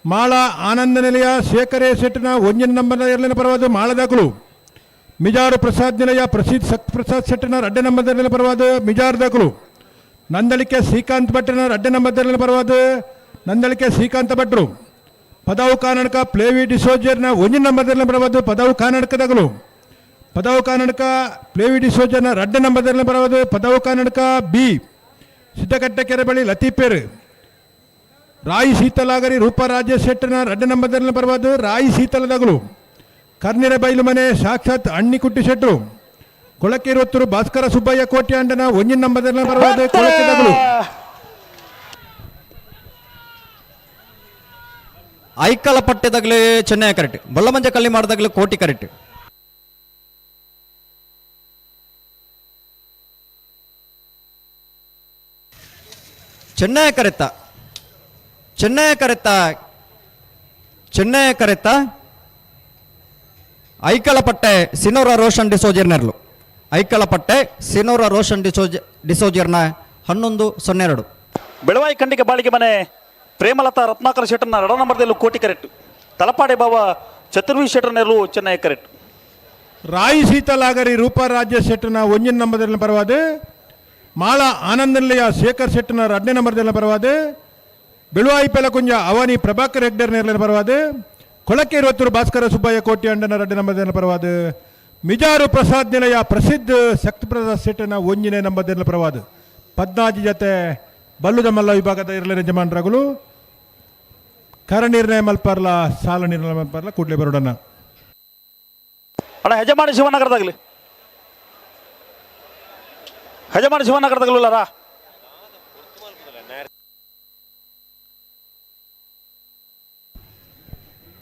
ಮಾಳ ಆನಂದ ನಿಲಯ ಶೇಖರೇ ಶೆಟ್ಟನ ಒಂಜಿನ ನಂಬರ್ನಲ್ಲಿ ಪರವಾದ ಮಾಳ ದಾಖಲು ಮಿಜಾರು ಪ್ರಸಾದ್ ನಿಲಯ ಪ್ರಸಿದ್ಧ ಪ್ರಸಾದ್ ಶೆಟ್ಟನ ಅಡ್ಡ ನಂಬರ್ದಲ್ಲಿ ಪರವಾದ ಮಿಜಾರ್ ದಾಖಲು ನಂದಳಿಕೆ ಶ್ರೀಕಾಂತ್ ಭಟ್ಟನ ಅಡ್ಡ ನಂಬರ್ದಲ್ಲಿ ಪರವಾದ ನಂದಳಿಕೆ ಶ್ರೀಕಾಂತ ಭಟ್ರು ಪದಾವು ಕಾನಡಕ ಪ್ಲೇವಿ ಡಿಸೋಜರ್ನ ಒಂಜಿನ ನಂಬರ್ದಲ್ಲಿ ಬರಬಹುದು ಪದಾವು ಕಾನಡಕದಾಗಲು ಪದಾವು ಕಾನಡಕ ಪ್ಲೇವಿ ಡಿಸೋಜರ್ನ ರಡ್ಡ ನಂಬರ್ದಲ್ಲಿ ಬರಬಹುದು ಪದಾವು ಕಾನಡಕ ಬಿ ಸಿದ್ದಕಟ್ಟೆ ಕೆರೆ ಬಳಿ ಲತೀಪೇರ್ ರಾಯಿ ಶೀತಲಾಗರಿ ರೂಪರಾಜ್ಯ ಶೆಟ್ಟನ ರಡ್ಡ ನಂಬರ್ದಲ್ಲಿ ಬರಬಹುದು ರಾಯಿ ಶೀತಲದಾಗಲು ಕರ್ನಿರ ಬೈಲು ಮನೆ ಸಾಕ್ಷಾತ್ ಅಣ್ಣಿಕುಟ್ಟಿ ಶೆಟ್ರು ಕೊಳಕೆ 20 ಭಾಸ್ಕರ ಸುಬ್ಬಯ್ಯ ಕೋಟ್ಯಾಂಡನ ಒಂಜಿನ ನಂಬರ್ದಲ್ಲಿ ಬರಬಹುದು ಕೊಳಕೆದಾಗಲು ಐಕಲ ಪಟ್ಟೆದಾಗಲೇ ಚೆನ್ನೈ ಕರೆಕ್ಟ್ ಬಳ್ಳಮಂಜ ಕಲ್ಲಿ ಮಾಡಿದಾಗಲೇ ಕೋಟಿ ಕರೆಕ್ಟ್ ಚೆನ್ನೈ ಕರೆತ ಐಕಲಪಟ್ಟೆ ಸಿನೋರ ರೋಷನ್ ಡಿಸೋಜರ್ನರ್ಲು ಐಕಲಪಟ್ಟೆ ಸಿನೋರ ರೋಷನ್ ಡಿಸೋಜರ್ನ 1102 ಬೆಳವಾಯಿ ಕಂಡಿಗೆ ಬಾಳಿಗೆ ಮನೆ ಪ್ರೇಮಲತಾ ರತ್ನಾಕರ ಶೆಟ್ಟರ್ನ ರಡ ನಂಬರ್ದಲ್ಲೂ ಕೋಟಿ ಕರೆಕ್ಟ್ ತಲಪಾಡಿ ಬಾವ ಚತುರ್ವಿ ಶೆಟ್ಟರ್ನೆಲ್ಲೂ ಚೆನ್ನೈ ಕರೆಕ್ಟ್ ರಾಯಿ ಶೀತಲಾಗರಿ ರೂಪರಾಜ್ಯ ಶೆಟ್ಟನ ಒಂಜಿನ ನಂಬರ್ದಲ್ಲಿ ಪರವಾದ ಮಾಳ ಆನಂದನಿಲಯ ಶೇಖರ್ ಶೆಟ್ಟನ ಅಡ್ಡ ನಂಬರ್ದಲ್ಲಿ ಪರವಾದ ಬೆಳುವಾಯಿ ಪೆಲಕುಂಜ ಅವನಿ ಪ್ರಭಾಕರ್ ಹೆಗ್ಡರ್ ನೇರ್ಲಿನ ಪರವಾದ ಕೊಳಕೆ 20 ಭಾಸ್ಕರ ಸುಬ್ಬಯ್ಯ ಕೋಟಿ ಅಂಡನ ಅಡ್ಡ ನಂಬರ್ದಲ್ಲಿ ಪರವಾದ ಮಿಜಾರು ಪ್ರಸಾದ್ ನಿಲಯ ಪ್ರಸಿದ್ಧ ಶಕ್ತಿ ಪ್ರಸಾದ್ ಶೆಟ್ಟನ ಒಂಜಿನ ನಂಬರ್ದಲ್ಲಿ ಪರವಾದ 14 ಜೊತೆ ಬಲ್ಲುದ ಮಲ್ಲ ವಿಭಾಗದ ಇರಲಿನ ಯಜಮಾನರಾಗಲು ಕರ ನಿರ್ಣಯ ಮಲ್ಪಾರ್ಲ ಸಾಲ ನಿರ್ಣಯ ಮಲ್ಪಾರ್ಲ ಕೂಡ್ಲೆ ಬರೋಡನ್ನ ಅಣ್ಣ ಯಜಮಾನಿ ಶಿವನಗರದಾಗಲಿ ಶಿವನಗರದಾಗಲೂಲಾರ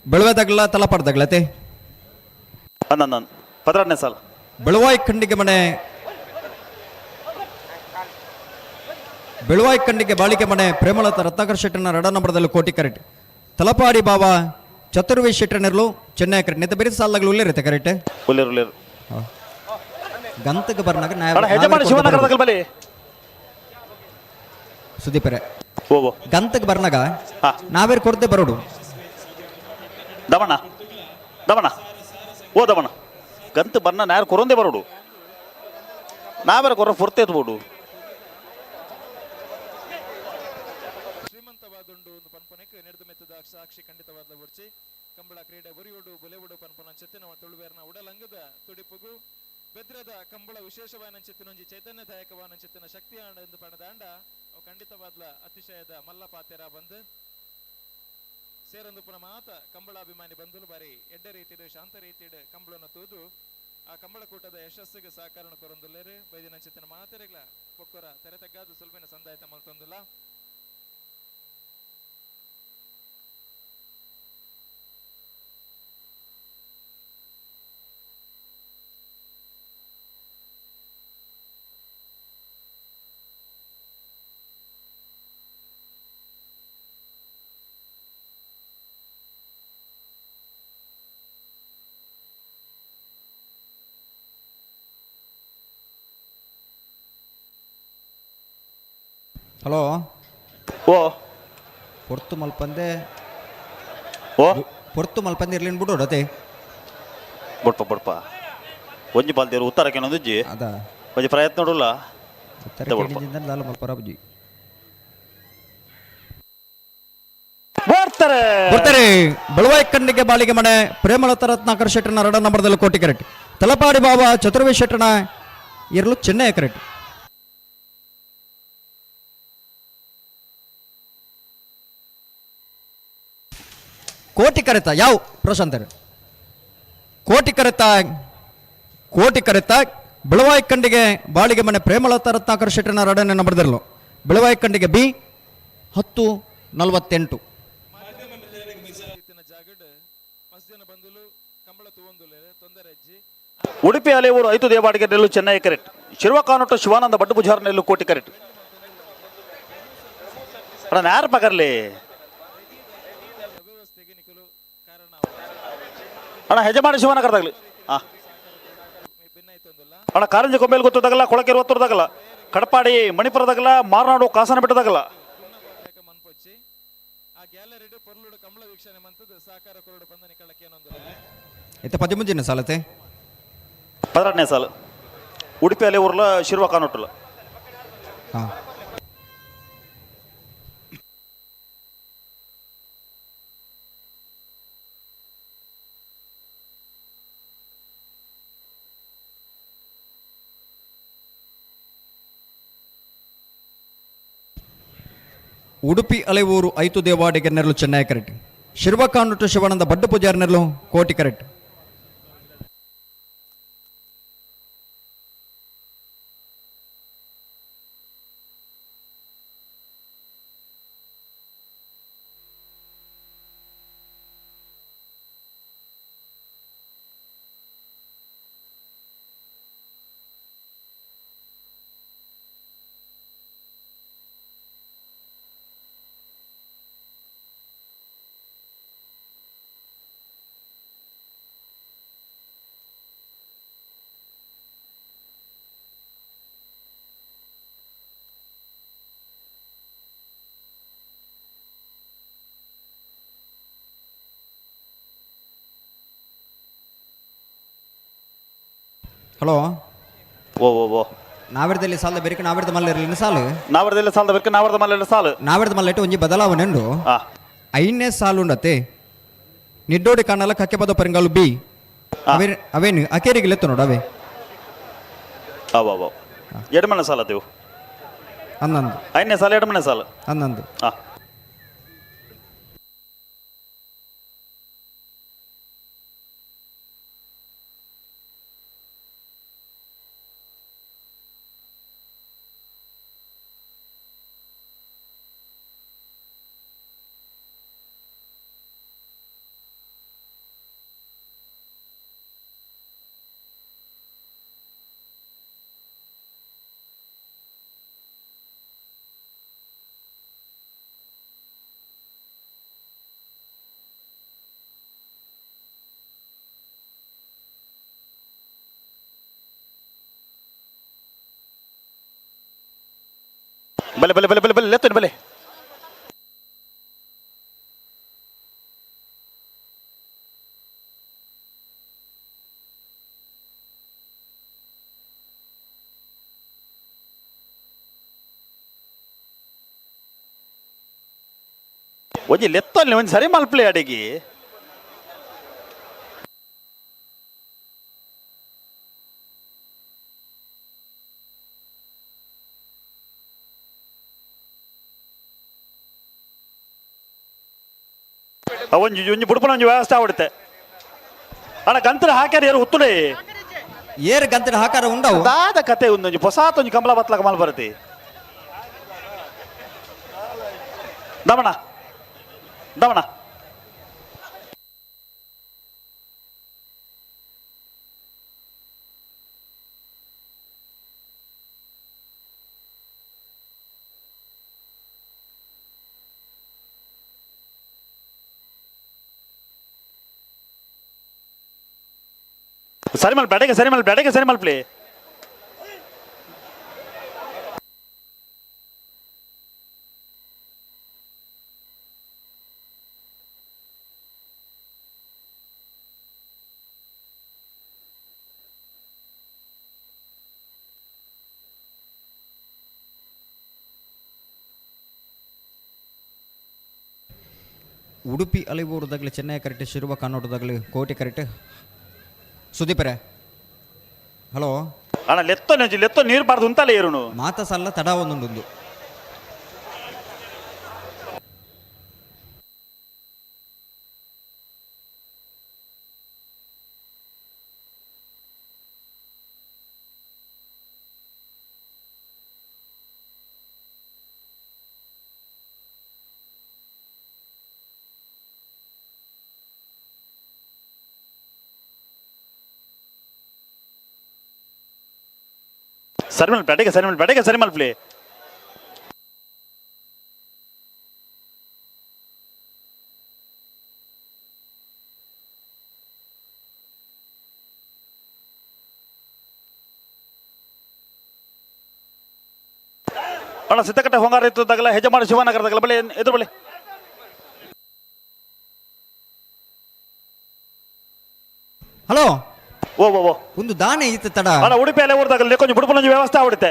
ಬೆಳವೆದಾಗಲ್ಲ ತಲಪಾಡ್ದಾಗ್ಲತೆ ಅಂದ 14ನೇ ಸಾಲ ಬೆಳವಾಯಿ ಖಂಡಿಗೆ ಮನೆ ಬೆಳವಾಯಿ ಖಂಡಿಗೆ ಬಾಳಿಕೆ ಮನೆ ಪ್ರೇಮಲತಾ ರತ್ನಾಕರ್ ಶೆಟ್ಟರ್ನ ರಡ ನಂಬರದಲ್ಲಿ ಕೋಟಿ ಕರೆಕ್ಟ್ ತಲಪಾಡಿ ಬಾವ ಚತುರ್ವಿ ಶೆಟ್ಟರ್ನೆರ್ಲು ಚೆನ್ನೈ ಕರೆಕ್ಟ್ ನಿಂತ ಬೇರೆ ಸಾಲಾಗಲು ಉಳ್ಳೇರುತ್ತೆ ಕರೆಕ್ಟ್ ಉಳ್ಳೇರು ಗಂತಕ್ಕೆ ಬರ್ನಾಗ ಶಿವನಗರದಾಗ ಬಲಿ ಸುದೀಪರೆ ಓ ಗಂತಕ್ಕೆ ಬರ್ನಾಗ ನಾವೇರು ಕೊರತೆ ಬರೋಡು ದಮಣ ದಮಣ ಓ ದಮಣ ಗಂತ ಬರ್ನ ಯಾರು ಕೊರೊಂದೇ ಬರೋಡು ನಾವ್ಯಾರು ಕೊರ ಫುರ್ತೆ ಎತ್ಬೋಡು ಶ್ರೀಮಂತವಾದುಂಡು ಒಂದು ಪನ್ಪನಕ್ಕೆ ನಡೆದು ಮೆತ್ತದ ಸಾಕ್ಷಿ ಖಂಡಿತವಾದ ಉಡ್ಚಿ ಕಂಬಳ ಕ್ರೀಡೆ ಬರಿಯೋಡು ಬೊಲೆವಡು ಪನ್ಪನ ಚೆತ್ತಿನ ತುಳುವೇರ್ನ ಉಡಲಂಗದ ತುಡಿಪುಗು ಬೆದ್ರದ ಕಂಬಳ ವಿಶೇಷವಾದ ಚಿತ್ತಿನೊಂಜಿ ಚೈತನ್ಯದಾಯಕವಾದ ಚಿತ್ತಿನ ಶಕ್ತಿ ಆಂಡ ಎಂದು ಪಣದಾಂಡ ಅವು ಖಂಡಿತವಾದ್ಲ ಅತಿಶಯದ ಮಲ್ಲ ಪಾತೆರ ಬಂದು ಸೇರೊಂದು ಪುನಃ ಮಾತ ಕಂಬಳಾಭಿಮಾನಿ ಬಂಧುಲು ಬಾರಿ ಎಡ್ಡ ರೀತಿಡು ಶಾಂತ ರೀತಿಡು ಕಂಬಳನ್ನು ತೂದು ಆ ಕಂಬಳಕೂಟದ ಯಶಸ್ಸಿಗೆ ಸಹಕಾರ ಕೊರೊಂದುಲ್ಲೇರು ಬೈದಿನ ಚಿತ್ತಿನ ಮಾತೆರೆಗ್ಲ ಪೊಕ್ಕರ ತೆರೆ ತಗ್ಗಾದು ಸುಲ್ಬಿನ ಸಂದಾಯತ ಮಲ್ತೊಂದುಲ್ಲ ಹಲೋ ಓ ಪೊರ್ತು ಮಲ್ಪಂದೆ ಓ ಪೊರ್ತು ಮಲ್ಪಂದೆ ಇರ್ಲಿನ್ ಬಿಡು ರತೆ ಬಡ್ಪ ಬಡ್ಪ ಒಂಜಿ ಪಾಲ್ದೇರು ಉತ್ತರಕ್ಕೆ ಅನ್ನೋದುಜ್ಜಿ ಅದ ಒಂಜಿ ಪ್ರಯತ್ನ ನೋಡಲ್ಲ ದಾಲ ಮಲ್ಪರ ಬುಜ್ಜಿ ಬರ್ತಾರೆ ಬೆಳವಾಯಿ ಕಣ್ಣಿಗೆ ಬಾಳಿಗೆ ಮನೆ ಪ್ರೇಮಲತಾ ರತ್ನಾಕರ್ ಶೆಟ್ಟರ್ನ ರಡ ನಂಬರದಲ್ಲಿ ಕೋಟಿ ಕರೆಕ್ಟ್ ತಲಪಾಡಿ ಬಾಬಾ ಚತುರ್ವಿ ಶೆಟ್ಟರ್ನ ಇರಲು ಚೆನ್ನೈ ಕರೆಕ್ಟ್ ಕೋಟಿ ಕರೆತ ಯಾವ ಪ್ರಶಾಂತರ ಕೋಟಿ ಕರೆತ ಬೆಳವಾಯಿ ಕಂಡಿಗೆ ಬಾಳಿಗೆ ಮನೆ ಪ್ರೇಮಲತಾ ರತ್ನಾಕರ್ ಶೆಟ್ಟರ್ನ ರಡನೆ ನಂಬರ್ದರ್ಲು ಬೆಳವಾಯಿ ಕಂಡಿಗೆ ಬಿ 10:48 ಉಡುಪಿ ಅಲೆಯೂರು 5 ದೇವಾಡಿಗೆ ನೆಲ್ಲು ಚೆನ್ನೈ ಕರೆಕ್ಟ್ ಶಿರುವ ಕಾನೂಟ ಶಿವಾನಂದ ಬಡ್ಡು ಬುಜಾರ್ ನೆಲ್ಲು ಕೋಟಿ ಕರೆಕ್ಟ್ ಅಣ್ಣ ಯಾರು ಪಕರ್ಲಿ ಅಣ್ಣ ಹೆಜಮಾಡಿ ಶಿವನಗರದಾಗ್ಲಿ ಅಣ್ಣ ಕಾರಂಜಿ ಕೊಂಬೇಲಿ ಗೊತ್ತದಾಗಲ್ಲ ಕೊಳಕೆ 20 ಕಡಪಾಡಿ ಮಣಿಪುರದಾಗಲ್ಲ ಮಾರ್ನಾಡು ಕಾಸನ ಬೆಟ್ಟದಾಗಲ್ಲ ಇತ್ತ 13ನೇ ಸಾಲತೆ 18ನೇ ಸಾಲು ಉಡುಪಿ ಅಲೆಯೂರ್ಲ ಶಿರುವ ಕಾನೂಟಲ್ಲ ಹಾಂ ಉಡುಪಿ ಅಲೆಯೂರು 5 ದೇವಾಡಿಗೆ ನೆರಳು ಚೆನ್ನೈ ಕರೆಕ್ಟ್ ಶಿರುವ ಕಾನೂಟು ಶಿವಾನಂದ ಬಡ್ಡು ಪೂಜಾರಿ ನೆರಳು ಕೋಟಿ ಕರೆಕ್ಟ್ ಹಲೋ ಓ ಓ ಓ ನಾವಿರದಲ್ಲಿ ಸಾಲ ಬೇರೆ ನಾವಿರದ ಮಲ್ಲ ಇರಲಿಲ್ಲ ಸಾಲು ನಾವರದಲ್ಲಿ ಸಾಲದ ಬೇಕು ನಾವರದ ಮಲ್ಲ ಸಾಲು ನಾವಿರದ ಮಲ್ಲ ಒಂಜಿ ಬದಲಾವಣೆ ಉಂಡು 5ನೇ ಸಾಲು ಉಂಡತೆ ನಿಡ್ಡೋಡಿ ಕಾಣಲ್ಲ ಕಕ್ಕೆ ಪದ ಪರಿಂಗಾಲು ಬಿ ಅವೇನು ಅಕೇರಿಗೆ ಲೆತ್ತ ನೋಡು ಅವೇ ಅವ ಎಡಮನೆ ಸಾಲ ದೇವು 11 5ನೇ ಸಾಲ ಎಡಮನೆ ಸಾಲ 11 ಹಾಂ ಬಲೆ ಬಲೆ ಬಲೆ ಬಲೆ ಬಲೆ ಎತ್ತೇನೆ ಬಲೆ. ಒಂಜಿ ಲೆತ್ತಲ್ಲಿ ಒಂದು ಸರಿ ಮಲ್ಪ್ಲೆ ಅಡಿಗೆ ಒಂಜಿ ಒಂಜಿ ಬುಡ್ಪುನ ಒಂಜಿ ವ್ಯವಸ್ಥೆ ಆವಡುತ್ತೆ ಅಣ್ಣ ಗಂತರ ಹಾಕ್ಯಾರ ಯಾರು ಹುತ್ತುಡೆ ಏರ್ ಗಂತರ ಹಾಕಾರ ಉಂಡವು ದಾದ ಕತೆ ಒಂದೊಂಜಿ ಹೊಸಾತ್ ಒಂಜಿ ಕಂಬಳ ಬತ್ಲಾಗ ಮಲ್ ಬರುತ್ತೆ ದಮಣ ದಮಣ ಸರಿ ಮಲ್ ಬೆಡಗೆ ಸರಿ ಮಲ್ ಬೆಡಗೆ ಸರಿ ಮಲ್ಪ್ಲಿ ಉಡುಪಿ ಅಲಿವೂರದಾಗಲಿ ಚೆನ್ನೈ ಕರೆಕ್ಟ್ ಶಿರುವ ಕನ್ನಡದಾಗಲಿ ಕೋಟೆ ಕರೆಕ್ಟ್ ಸುದೀಪರೇ ಹಲೋ ಅಣ್ಣ ಲೆತ್ತೋ ನೀರು ಬಾರ್ದು ಅಂತಲೇ ಇರುನು ಮಾತ ಸಲ್ಲ ತಡ ಒಂದೊಂದು ಸರಿ ಮಲ್ ಬೆಡಗೆ ಸರಿ ಮಲ್ ಬೆಡಗೆ ಸರಿ ಮಲ್ಪ್ಲಿ ಅಣ್ಣ ಸಿದ್ದಕಟ್ಟೆ ಹೊಂಗಾರ ಇತ್ತದಾಗಲ್ಲ ಹೆಜಮಾಡಿ ಶಿವನಗರದಾಗಲ್ಲ ಬಲೆ ಎದುರು ಬಲೆ ಹಲೋ ಓ ಓ ಓ ಒಂದು ದಾನೆ ಇತ್ತು ತಡ ಅಣ್ಣ ಉಡುಪಿ ಅಲೆ ಊರದಾಗಲ್ಲ ಕೊಂಚ ಬುಡ್ಪುನ ವ್ಯವಸ್ಥೆ ಆವಡುತ್ತೆ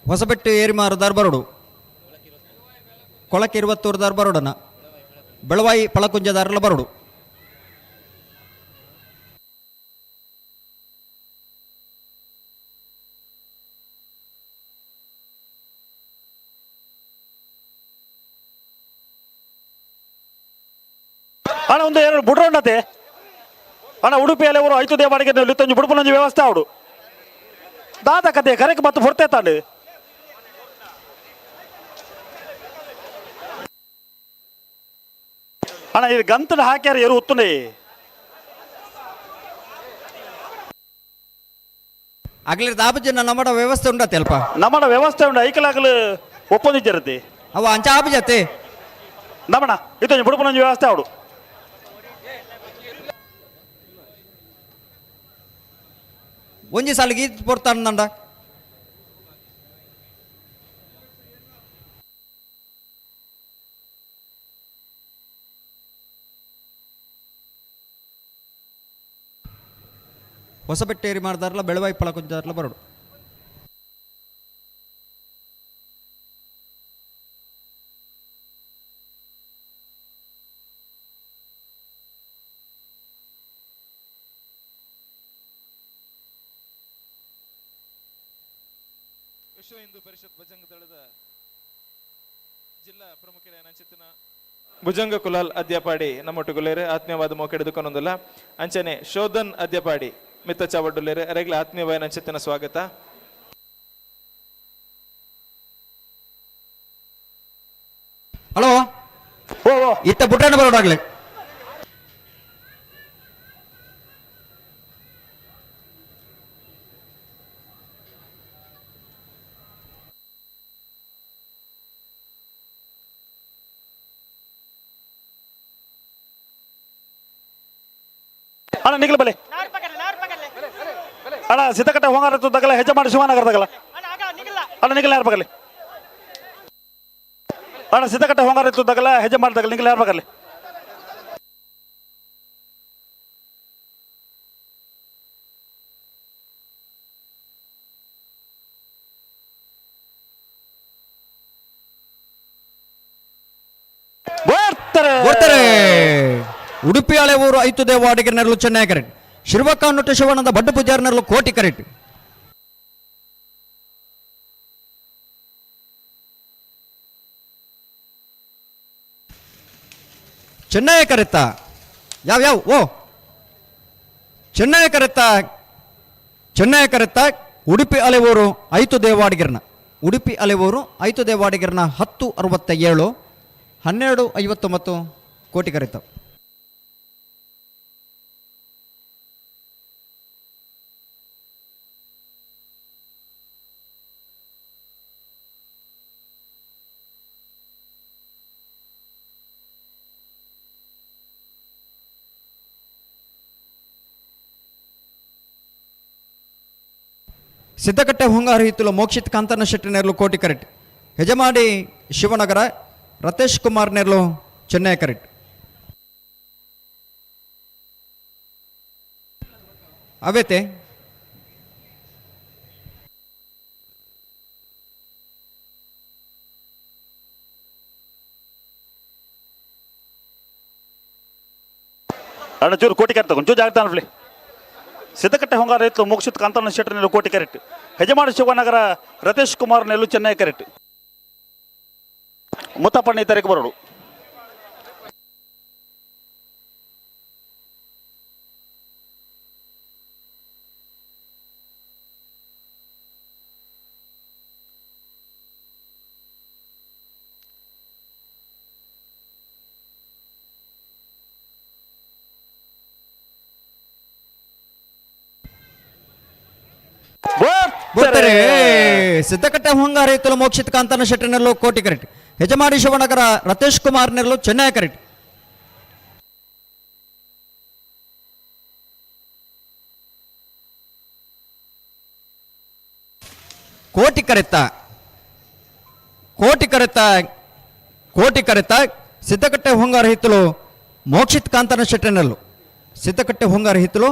ಹೊಸಬೆಟ್ಟು ಏರಿಮಾರು ದರ್ಬರೋಡು ಕೊಳಕ್ಕೆ 20 ದರ್ಬರೋಡನ ಬೆಳವಾಯಿ ಪಳಕುಂಜದಾರಲ ಬರೋಡು ಅಣ್ಣ ಒಂದು ಎರಡು ಬುಡ್ರೋಣ್ಣತೆ ಅಣ್ಣ ಉಡುಪಿ ಅಲೆ ಊರು ಐತು ದೇವಾಡಿಗೆ ಲಿತ್ತೊಂಜಿ ಬುಡ್ಪುನೊಂಜಿ ವ್ಯವಸ್ಥೆ ಆವಡು ದಾದ ಕತೆ ಕರೆಕ್ ಮತ್ತು ಹೊರತೆ ತಾಂಡು ಅಣ್ಣ ಇದು ಗಂತನ ಹಾಕ್ಯಾರ ಯಾರು ಉತ್ತುನೆ ಆಗ್ಲಿ ಆಪಜನ ನಮ್ಮಡ ವ್ಯವಸ್ಥೆ ಉಂಡತ್ತೆ ಅಲ್ಪ ನಮ್ಮಡ ವ್ಯವಸ್ಥೆ ಉಂಡು ಐಕಲಾಗಲು ಒಪ್ಪೊಂದಿಜ್ಜರತಿ ಅವ ಅಂಚ ಆಪಜತೆ ನಮ್ಮಣ ಇತ್ತೊಂಜಿ ಬುಡ್ಪುನೊಂಜಿ ವ್ಯವಸ್ಥೆ ಆವಡು ಒಂಜಿ ಸಾಲಿಗೆ ಈತ್ ಪೊರ್ತಾನಂದ ಹೊಸಬೆಟ್ಟೇರಿ ಮಾಡ್ದಾರಲ್ಲ ಬೆಳವಾಯಿ ಪಳಕುಂಜಾರಲ್ಲ ಬರೋಡು ವಿಶ್ವ ಹಿಂದೂ ಪರಿಷತ್ ಭುಜಂಗ ದಳದ ಜಿಲ್ಲಾ ಪ್ರಮುಖರ ನಂಚಿತ್ತಿನ ಭುಜಂಗ ಕುಲಾಲ್ ಅದ್ಯಪಾಡಿ ನಮ್ಮೊಟ್ಟುಗುಲೇರೆ ಆತ್ಮೀಯವಾದ ಮೋಕೆಡೆದುಕೊಂದಲ್ಲ ಅಂಚನೆ ಶೋಧನ್ ಅದ್ಯಪಾಡಿ ಮಿತ್ತ ಚಾವಡ್ಡುಲೇರೆ ಅರೆಗ್ಲ ಆತ್ಮೀಯವಾದ ನಂಚಿತ್ತಿನ ಸ್ವಾಗತ. ಹಲೋ ಇತ್ತ ಬುಟ್ಟಣ್ಣ ಬರೋಡಾಗ್ಲಿ. ಅಣ್ಣ ನಿಖಿಲ್ ಬಲೆ ಅಣ್ಣ ಸಿದ್ದಕಟ್ಟೆ ಹೋಗಾರತ್ತದಾಗಲ್ಲ ಹೆಜ್ಜೆ ಮಾಡಿ ಶಿವನಗರದಾಗಲ್ಲ ಅಣ್ಣ ನಿಖಿಲ್ ಯಾರ ಬಗಲಿ ಅಣ್ಣ ಸಿದ್ದಕಟ್ಟೆ ಹೋಗಾರತ್ತದಾಗಲ್ಲ ಹೆಜ್ಜೆ ಮಾಡಿದಾಗಲ್ಲ ನಿಖಿಲ್ ಯಾರ ಬಗಲಿ. ಉಡುಪಿ ಹಳೆ ಊರು 5 ದೇವಾಡಿಗೆ ನೆರಳು Chennai correct. ಶಿರ್ವಕ್ಕ nut ಶಿವನದ bud Pujara ನೆರಳು ಕೋಟಿ ಕರೆಕ್ಟ್. ಚೆನ್ನೈ ಕರೆತ್ತ ಯಾವ ಓ ಚೆನ್ನೈ ಕರೆತ್ತ ಉಡುಪಿ ಹಳೆ ಊರು 5 ದೇವಾಡಿಗಿರ್ನ ಉಡುಪಿ ಹಳೆ ಊರು 5 ದೇವಾಡಿಗಿರ್ನ 1067 1259 ಕೋಟಿ ಕರೆತ. ಸಿದ್ದಕಟ್ಟೆ ಹೊಂಗಾರ ಹಿತ್ತಲು ಮೋಕ್ಷಿತ್ ಕಾಂತನ ಶೆಟ್ಟಿ ನೆರಳು ಕೋಟಿ ಕರೆಕ್ಟ್. ಹೆಜಮಾಡಿ ಶಿವನಗರ ರತೇಶ್ ಕುಮಾರ್ ನೆರಳು ಚೆನ್ನೈ ಕರೆಕ್ಟ್. ಅವೇತೆ ಅಣ್ಣ ಚೂರು ಕೋಟಿ ಕರೆಕ್ಟ್ ಒಂಚೂರು ಜಾಗ್ತಾ ಅನ್ಲಿ. ಸಿದ್ದಕಟ್ಟೆ ಹೊಂಗಾರ ಇತ್ತು ಮೋಕ್ಷಿತ್ ಕಾಂತನ ಶೆಟ್ಟಿ ನೆರಳು ಕೋಟಿ ಕರೆಕ್ಟ್. ಹೆಜಮಾಡಿ ಶಿವನಗರ ರತೇಶ್ ಕುಮಾರ್ ನೆರಳು ಚೆನ್ನೈ ಕರೆಕ್ಟ್. ಮುತ್ತಪ್ಪಣ್ಣ ಈ ತಾರೀಕು ಬರೋಡು. ಸಿದ್ದಕಟ್ಟೆ ಹೊಂಗಾರ ಇತ್ತಲು ಮೋಕ್ಷಿತ್ ಕಾಂತನ ಶೆಟ್ಟಿ ನೆರಳು ಕೋಟಿ ಕರೆಕ್ಟ್. ಹೆಜಮಾಡಿ ಶಿವನಗರ ರತೇಶ್ ಕುಮಾರ್ ನೆರಳು ಚೆನ್ನೈ ಕರೆಕ್ಟ್. ಕೋಟಿ ಕರೆತ್ತ ಸಿದ್ದಕಟ್ಟೆ ಹೊಂಗಾರ ಹಿತ್ತಲು ಮೋಕ್ಷಿತ್ ಕಾಂತನ ಶೆಟ್ಟಿ ನೆರಳು ಸಿದ್ದಕಟ್ಟೆ ಹೊಂಗಾರ ಹಿತ್ತಲು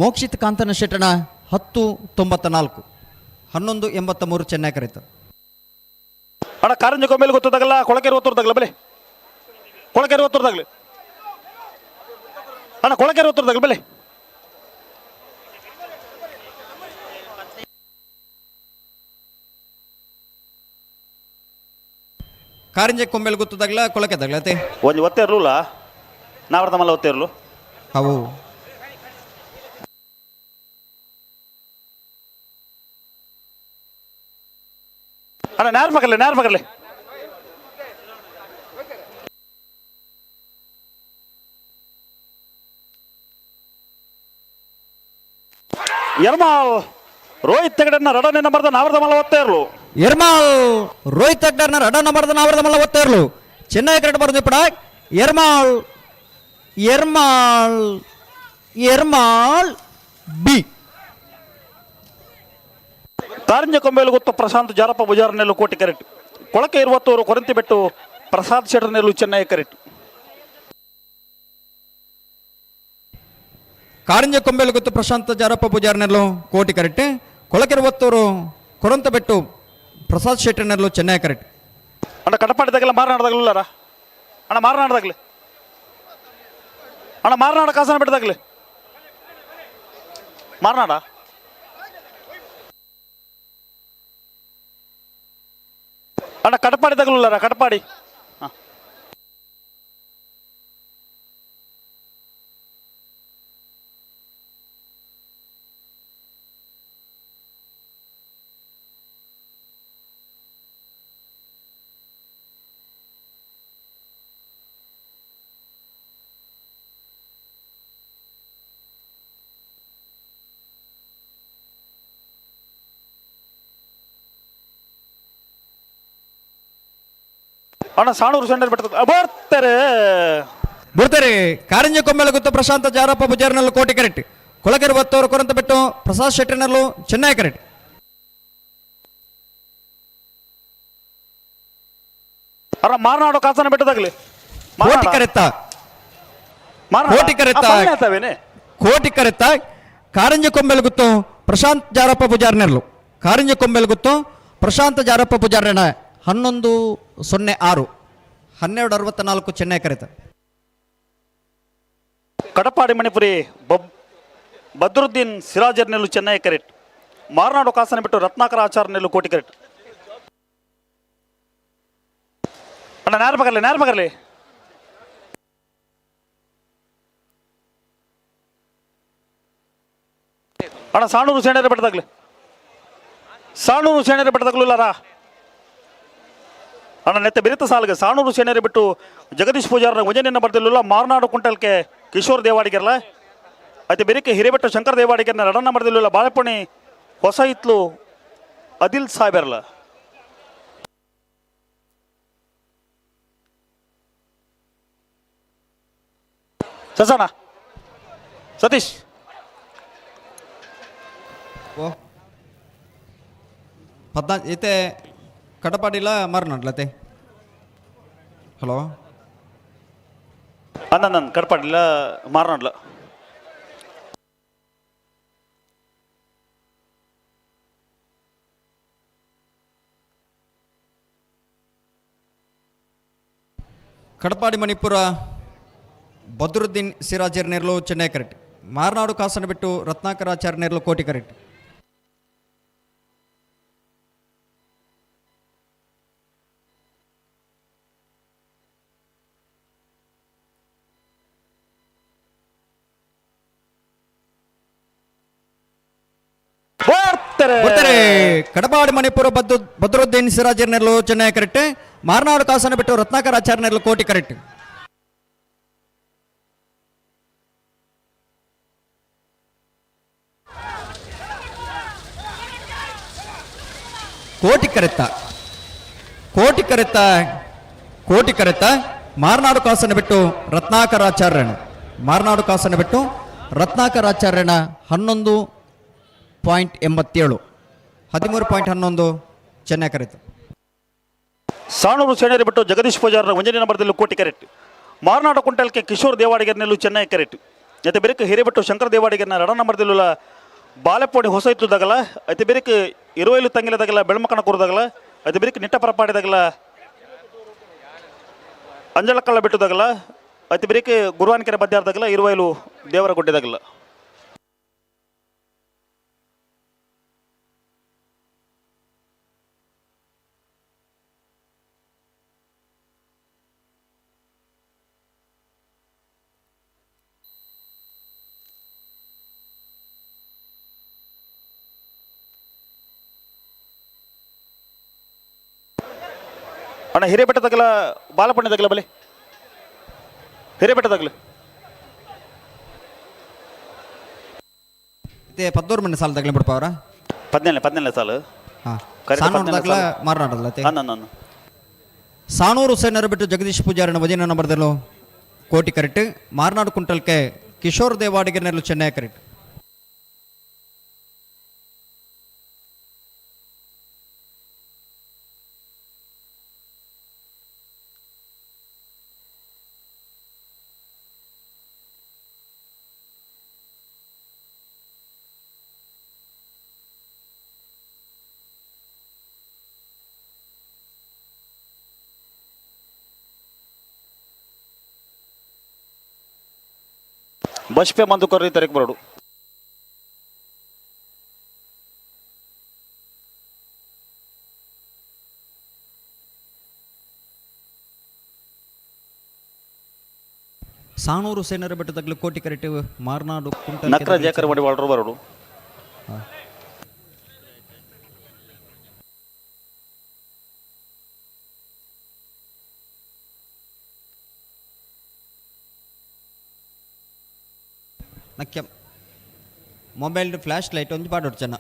ಮೋಕ್ಷಿತ್ ಕಾಂತನ ಶೆಟ್ಟನ 1094 1183 ಚೆನ್ನೈ ಕರೆತ. ಅಣ್ಣ ಕಾರಂಜಿ ಕೊಂಬೇಲೆ ಗೊತ್ತದಾಗಲ್ಲ ಕೊಳಕೆರೆ ಒತ್ತುರ್ದಾಗಲ್ಲ ಬೆಲೆ ಕೊಳಕೆರೆ ಒತ್ತುರ್ದಾಗಲಿ ಅಣ್ಣ ಕೊಳಕೆರೆ ಒತ್ತುರ್ದಾಗಲ್ಲ ಬೆಲೆ ಕಾರಂಜಿ ಕೊಂಬೇಲೆ ಗೊತ್ತದಾಗಲ್ಲ ಕೊಳಕೆದಾಗ್ಲತೆ ಒಂದು ಒತ್ತೆ ಇರಲಿಲ್ಲ ನಾವರ್ದ ಮಲ್ಲ ಒತ್ತೆ ಇರಲು ಅವು ಅಣ್ಣ ನೇರ ಪಕ್ಕಲೆ ಎರ್ಮಾಲ್ ರೋಹಿತ್ ತೆಗಡನ್ನ ರಡನೆ ನಂಬರ್ದ ನಾವರ್ದ ಮಲ್ಲ ಒತ್ತೆ ಇರಲು ಎರ್ಮಾಲ್ ರೋಹಿತ್ ತೆಗಡನ್ನ ರಡ ನಂಬರ್ದ ನಾವರ್ದ ಮಲ್ಲ ಒತ್ತೆ ಇರಲು ಚೆನ್ನೈ ಕರೆಕ್ಟ್ ಬರೋದು ಪಡ ಎರ್ಮಾಲ್ ಬಿ. ಕಾರಂಜಿ ಕೊಂಬೇಲು ಗೊತ್ತು ಪ್ರಶಾಂತ್ ಜಾರಪ್ಪ ಬುಜಾರ್ ನೆಲ್ಲು ಕೋಟಿ ಕರೆಕ್ಟ್. ಕೊಳಕೆ 20 ಕೊರಂತಿ ಬೆಟ್ಟು ಪ್ರಸಾದ್ ಶೆಟ್ಟರ್ ನೆಲ್ಲು ಚೆನ್ನೈ ಕರೆಕ್ಟ್. ಕಾರಂಜಿ ಕೊಂಬೇಲು ಗೊತ್ತು ಪ್ರಶಾಂತ್ ಜಾರಪ್ಪ ಬುಜಾರ್ ನೆಲ್ಲು ಕೋಟಿ ಕರೆಕ್ಟ್. ಕೊಳಕೆ 20 ಕೊರಂತ ಬೆಟ್ಟು ಪ್ರಸಾದ್ ಶೆಟ್ಟರ್ ನೆಲ್ಲು ಚೆನ್ನೈ ಕರೆಕ್ಟ್. ಅಣ್ಣ ಕಟಪಾಡಿದಾಗಲ್ಲ ಮಾರನಾಡದಾಗಲಿಲ್ಲಾರ ಅಣ್ಣ ಮಾರನಾಡದಾಗಲಿ ಅಣ್ಣ ಮಾರನಾಡ ಕಾಸನ ಬೆಟ್ಟದಾಗಲಿ ಮಾರನಾಡ ಅಣ್ಣ ಕಟಪಾಡಿ ತಗಲುಲ್ಲ ಕಟಪಾಡಿ. ಅಣ್ಣ ಸಾಣೂರು ಸೆಂಟರ್ ಬರ್ತಾರೆ ಬರ್ತಾರೆ ಕಾರಂಜಿ ಕೊಂಬೆಲ ಗುತ್ತು ಪ್ರಶಾಂತ ಜಾರಪ್ಪ ಬುಜಾರ್ನಲ್ಲೂ ಕೋಟಿ ಕರೆಕ್ಟ್. ಕೊಳಗೆರೆ ಬತ್ತವರು ಕೊರಂತ ಬಿಟ್ಟು ಪ್ರಸಾದ್ ಶೆಟ್ಟಿನಲ್ಲೂ ಚೆನ್ನೈ ಕರೆಕ್ಟ್. ಅಣ್ಣ ಮಾರ್ನಾಡು ಕಾಸನ ಬೆಟ್ಟದಾಗಲಿ ಕೋಟಿ ಕರೆತ್ತ ಕೋಟಿ ಕರೆತ್ತ ಕೋಟಿ ಕರೆತ್ತ ಕಾರಂಜಿ ಕೊಂಬೆಲ್ ಗುತ್ತು ಪ್ರಶಾಂತ್ ಜಾರಪ್ಪ ಪೂಜಾರ್ನೆರ್ಲು. ಕಾರಂಜಿ ಕೊಂಬೆಲ್ ಗುತ್ತು ಪ್ರಶಾಂತ ಜಾರಪ್ಪ ಪೂಜಾರ್ನ 11:06 12:64 ಚೆನ್ನೈ ಕರೆತ. ಕಡಪಾಡಿ ಮಣಿಪುರಿ ಬದ್ರುದ್ದೀನ್ ಸಿರಾಜರ್ನೆಲ್ಲು ಚೆನ್ನೈ ಕರೆಕ್ಟ್. ಮಾರ್ನಾಡು ಕಾಸನ ಬಿಟ್ಟು ರತ್ನಾಕರ ಆಚಾರ್ನೆಲ್ಲು ಕೋಟಿ ಕರೆಕ್ಟ್. ಅಣ್ಣ ನೇರ ಬಗರ್ಲಿ ಅಣ್ಣ ಸಾಣೂರು ಸೇಣರ ಬೆಟ್ಟದಾಗ್ಲಿ ಇಲ್ಲಾರ ಅಣ್ಣ ನೆತ್ತ ಬಿರಿತ ಸಾಲ್ಗೆ ಸಾಣೂರು ಸೇಣರಿ ಬಿಟ್ಟು ಜಗದೀಶ್ ಪೂಜಾರ್ನ ಮುಂಜಾನೆ ಬರ್ದಿಲ್ಲ. ಮಾರ್ನಾಡು ಕುಂಟಲ್ಕೆ ಕಿಶೋರ್ ದೇವಾಡಿಗರ್ಲ అయితే ಬೆರಿಕೆ ಹಿರೇಬೆಟ್ಟು ಶಂಕರ್ ದೇವಾಡಿಗರ್ನ ರಡನ್ನ ಬರ್ದಿಲ್ಲ. ಬಾಳೆಪುಣಿ ಹೊಸ ಇತ್ಲು ಅದಿಲ್ ಸಾಹೇಬರ್ಲ ಸಸನ ಸತೀಶ್ ಇತ್ತೆ ಕಟಪಾಡಿಲ್ಲ ಮಾರ್ನಾಡ್ಲತೆ. ಹಲೋ ಅನ್ನ ಕಡಪಾಡಿಲ್ಲ ಮಾರ್ನಾಡ್ಲ ಕಡಪಾಡಿ ಮಣಿಪುರ ಬದ್ರುದ್ದೀನ್ ಸಿರಾಜರ್ನೇರ್ಲು ಚೆನ್ನೈ ಕರೆಕ್ಟ್. ಮಾರ್ನಾಡು ಕಾಸನ ಬಿಟ್ಟು ರತ್ನಾಕರಾಚಾರ್ಯನೇರ್ಲು ಕೋಟಿ ಕರೆಕ್ಟ್. ಕಡಪಾಡಿ ಮಣಿಪುರ ಬದ್ರುದ್ದೀನ್ ಸಿರಾಜರ್ನೇರ್ಲು ಚೆನ್ನೈ ಕರೆಕ್ಟ್. ಮಾರ್ನಾಡು ಕಾಸನ ಬಿಟ್ಟು ರತ್ನಾಕರಾಚಾರ್ಯನೇರ್ಲು ಕೋಟಿ ಕರೆಕ್ಟ್. ಕೋಟಿ ಕರೆತ್ತ ಮಾರ್ನಾಡು ಕಾಸನ ಬಿಟ್ಟು ರತ್ನಾಕರಾಚಾರ್ಯನ 11.87 13.11 ಚೆನ್ನೈ ಕರೆತ. ಸಾಣೂರು ಸೇಣರಿ ಬಿಟ್ಟು ಜಗದೀಶ್ ಪೂಜಾರ್ನ ಮುಂಜಾನೆ ನಂಬರ್ದಲ್ಲೂ ಕೋಟಿ ಕರೆಕ್ಟ್. ಮಾರ್ನಾಡು ಕುಂಟಲ್ಕೆ ಕಿಶೋರ್ ದೇವಾಡಿಗರ್ನೆಲ್ಲೂ ಚೆನ್ನೈ ಕರೆಕ್ಟ್. అయితే ಬೆರಿಕೆ ಹಿರೇಬೆಟ್ಟು ಶಂಕರ್ ದೇವಾಡಿಗರ್ನ ರಡ ನಂಬರ್ದಲ್ಲ. ಬಾಲೆಪೋಣಿ ಹೊಸ ಇತ್ತುದಾಗಲ್ಲ అయితే ಬೆರಿಕೆ ಇರುವೈಲು ತಂಗಿಲದಾಗಲ್ಲ ಬೆಳ್ಮಕಣ ಕೂರದಾಗಲ್ಲ అయితే ಬೆರಿಕೆ ನಿಟ್ಟ ಪರಪಾಡಿದಾಗಲ್ಲ ಅಂಜಳಕಳ್ಳ ಬಿಟ್ಟದಾಗಲ್ಲ అయితే ಬೆರಿಕೆ ಗುರುವಾನ್ಕೆರೆ ಬದ್ದಾರ್ದಾಗಲ್ಲ ಇರುವೈಲು ದೇವರ ಗುಡ್ಡೆದಾಗಲ್ಲ. ಅಣ್ಣ ಹಿರೇಬೆಟ್ಟದಾಗಲ್ಲ ಬಾಲಪಣ್ಣದಾಗಲ್ಲ ಬಲೆ ಹಿರೇಬೆಟ್ಟದಾಗಲ್ಲ ಪದ್ದೂರು ಮನೆ ಸಾಲ ತಗಲಿ ಬಿಡ್ಪ ಅವರ 17ನೇ ಸಾಲು ಮಾರ್ನಾಡಲ್ಲ ಸಾಣೂರು ಹುಸೇನರು ಬಿಟ್ಟು ಜಗದೀಶ್ ಪೂಜಾರನ ವಜನ ನಂಬರ್ದಲ್ಲೂ ಕೋಟಿ ಕರೆಕ್ಟ್. ಮಾರ್ನಾಡು ಕುಂಟಲ್ಕೆ ಕಿಶೋರ್ ದೇವಾಡಿಗರ್ನೆಲ್ಲೂ ಚೆನ್ನೈ ಕರೆಕ್ಟ್. ಬಸ್ ಪೇ ಮಂದು ಕೊರ್ರಿ ತರಕ್ ಬರೋಡು. ಸಾಣೂರು ಸೇನರ ಬೆಟ್ಟದಾಗಲು ಕೋಟಿ ಕರೆಕ್ಟ್ ಮಾರ್ನಾಡು ಕುಂಟಲ್ ನಕ್ರ ಜೇಕರ್ ಮಾಡಿ ಬಾಳ್ರು ಬರೋಡು ನಕ್ಯ ಮೊಬೈಲ್ ಫ್ಲಾಶ್ ಲೈಟ್ ಒಂದು ಪಾಡೋಡು ಚೆನ್ನ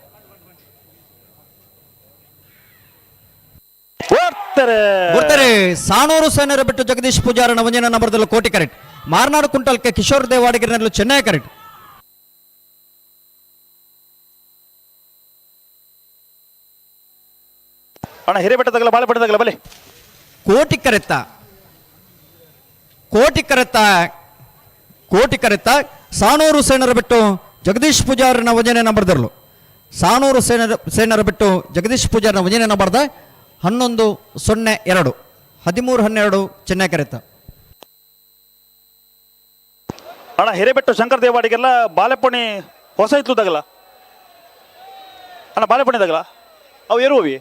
ಬರ್ತಾರೆ ಸಾಣೂರು ಸೇನರ ಬಿಟ್ಟು ಜಗದೀಶ್ ಪೂಜಾರನ ವಂಜನ ನಂಬರ್ದಲ್ಲೂ ಕೋಟಿ ಕರೆಕ್ಟ್ ಮಾರ್ನಾಡು ಕುಂಟಲ್ಕೆ ಕಿಶೋರ್ ದೇವಾಡಿಗರನಲ್ಲೂ ಚೆನ್ನೈ ಕರೆಕ್ಟ್ ಅಣ್ಣ ಹಿರೇಬೆಟ್ಟದಾಗಲ್ಲ ಬಾಳೆಪಟ್ಟದಾಗಲ್ಲ ಬಲೆ ಕೋಟಿ ಕರೆತ್ತ ಕೋಟಿ ಕರೆತ್ತ ಕೋಟಿ ಕರೆತ್ತ ಸಾಣೂರು ಸೇನರ ಬಿಟ್ಟು ಜಗದೀಶ್ ಪೂಜಾರನ ವಂಜನೆ ನಂಬರ್ದಲ್ಲೂ ಸಾಣೂರು ಸೇನರ ಬಿಟ್ಟು ಜಗದೀಶ್ ಪೂಜಾರನ ವಂಜನೆ ನಂಬರ್ದ 11-02 13-12 ಚೆನ್ನೈ ಕರೆತ್ತ ಅಣ್ಣ ಹಿರೇಬೆಟ್ಟು ಶಂಕರ ದೇವಾಡಿಗೆಲ್ಲ ಬಾಳೆಪಣಿ ಹೊಸ ಇತ್ಲುದಾಗಲ್ಲ ಅಣ್ಣ ಬಾಳೆಪಣಿದಾಗಲ್ಲ ಅವು ಏರುವವಿ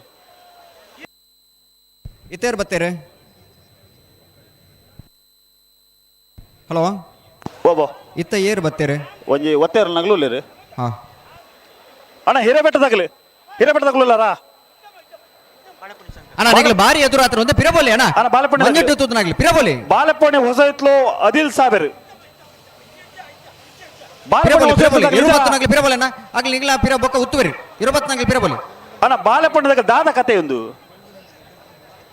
ಇತ್ತೇರು ಬತ್ತೇರೆ ಹಲೋ ಓಬೋ ಇತ್ತ ಏರು ಬತ್ತೇರೆ ಒಂಜಿ ಒತ್ತೇರು ನಗ್ಲೂಲಿ ಹಾಂ ಅಣ್ಣ ಹಿರೇಬೆಟ್ಟದಾಗಲಿ ಹಿರೇಬೆಟ್ಟದಾಗಲೂಲಾರಾ ಅಣ್ಣ ನಿಗಲು ಬಾರಿ ಎದುರು ಆತರ ಒಂದು ಪಿರಬೋಲಿ ಅಣ್ಣ ಅಣ್ಣ ಬಾಳೆಪಣಿ ಮಂಜೆಟ್ಟು ತೂತನಾಗ್ಲಿ ಪಿರಬೋಲಿ ಬಾಳೆಪಣಿ ಹೊಸ ಇತ್ಲು ಅದಿಲ್ ಸಾಬೇರು ಪಿರಬೋಲಿ ಪಿರಬೋಲಿ ಇರುಬತ್ತನಾಗ್ಲಿ ಪಿರಬೋಲಿ ಅಣ್ಣ ಆಗ್ಲಿ ನಿಗಲ ಪಿರ ಬೊಕ್ಕ ಉತ್ತುವರಿ ಇರುಬತ್ತನಾಗ್ಲಿ ಪಿರಬೋಲಿ ಅಣ್ಣ ಬಾಳೆಪಣ್ಣದಾಗ ದಾದ ಕತೆ ಒಂದು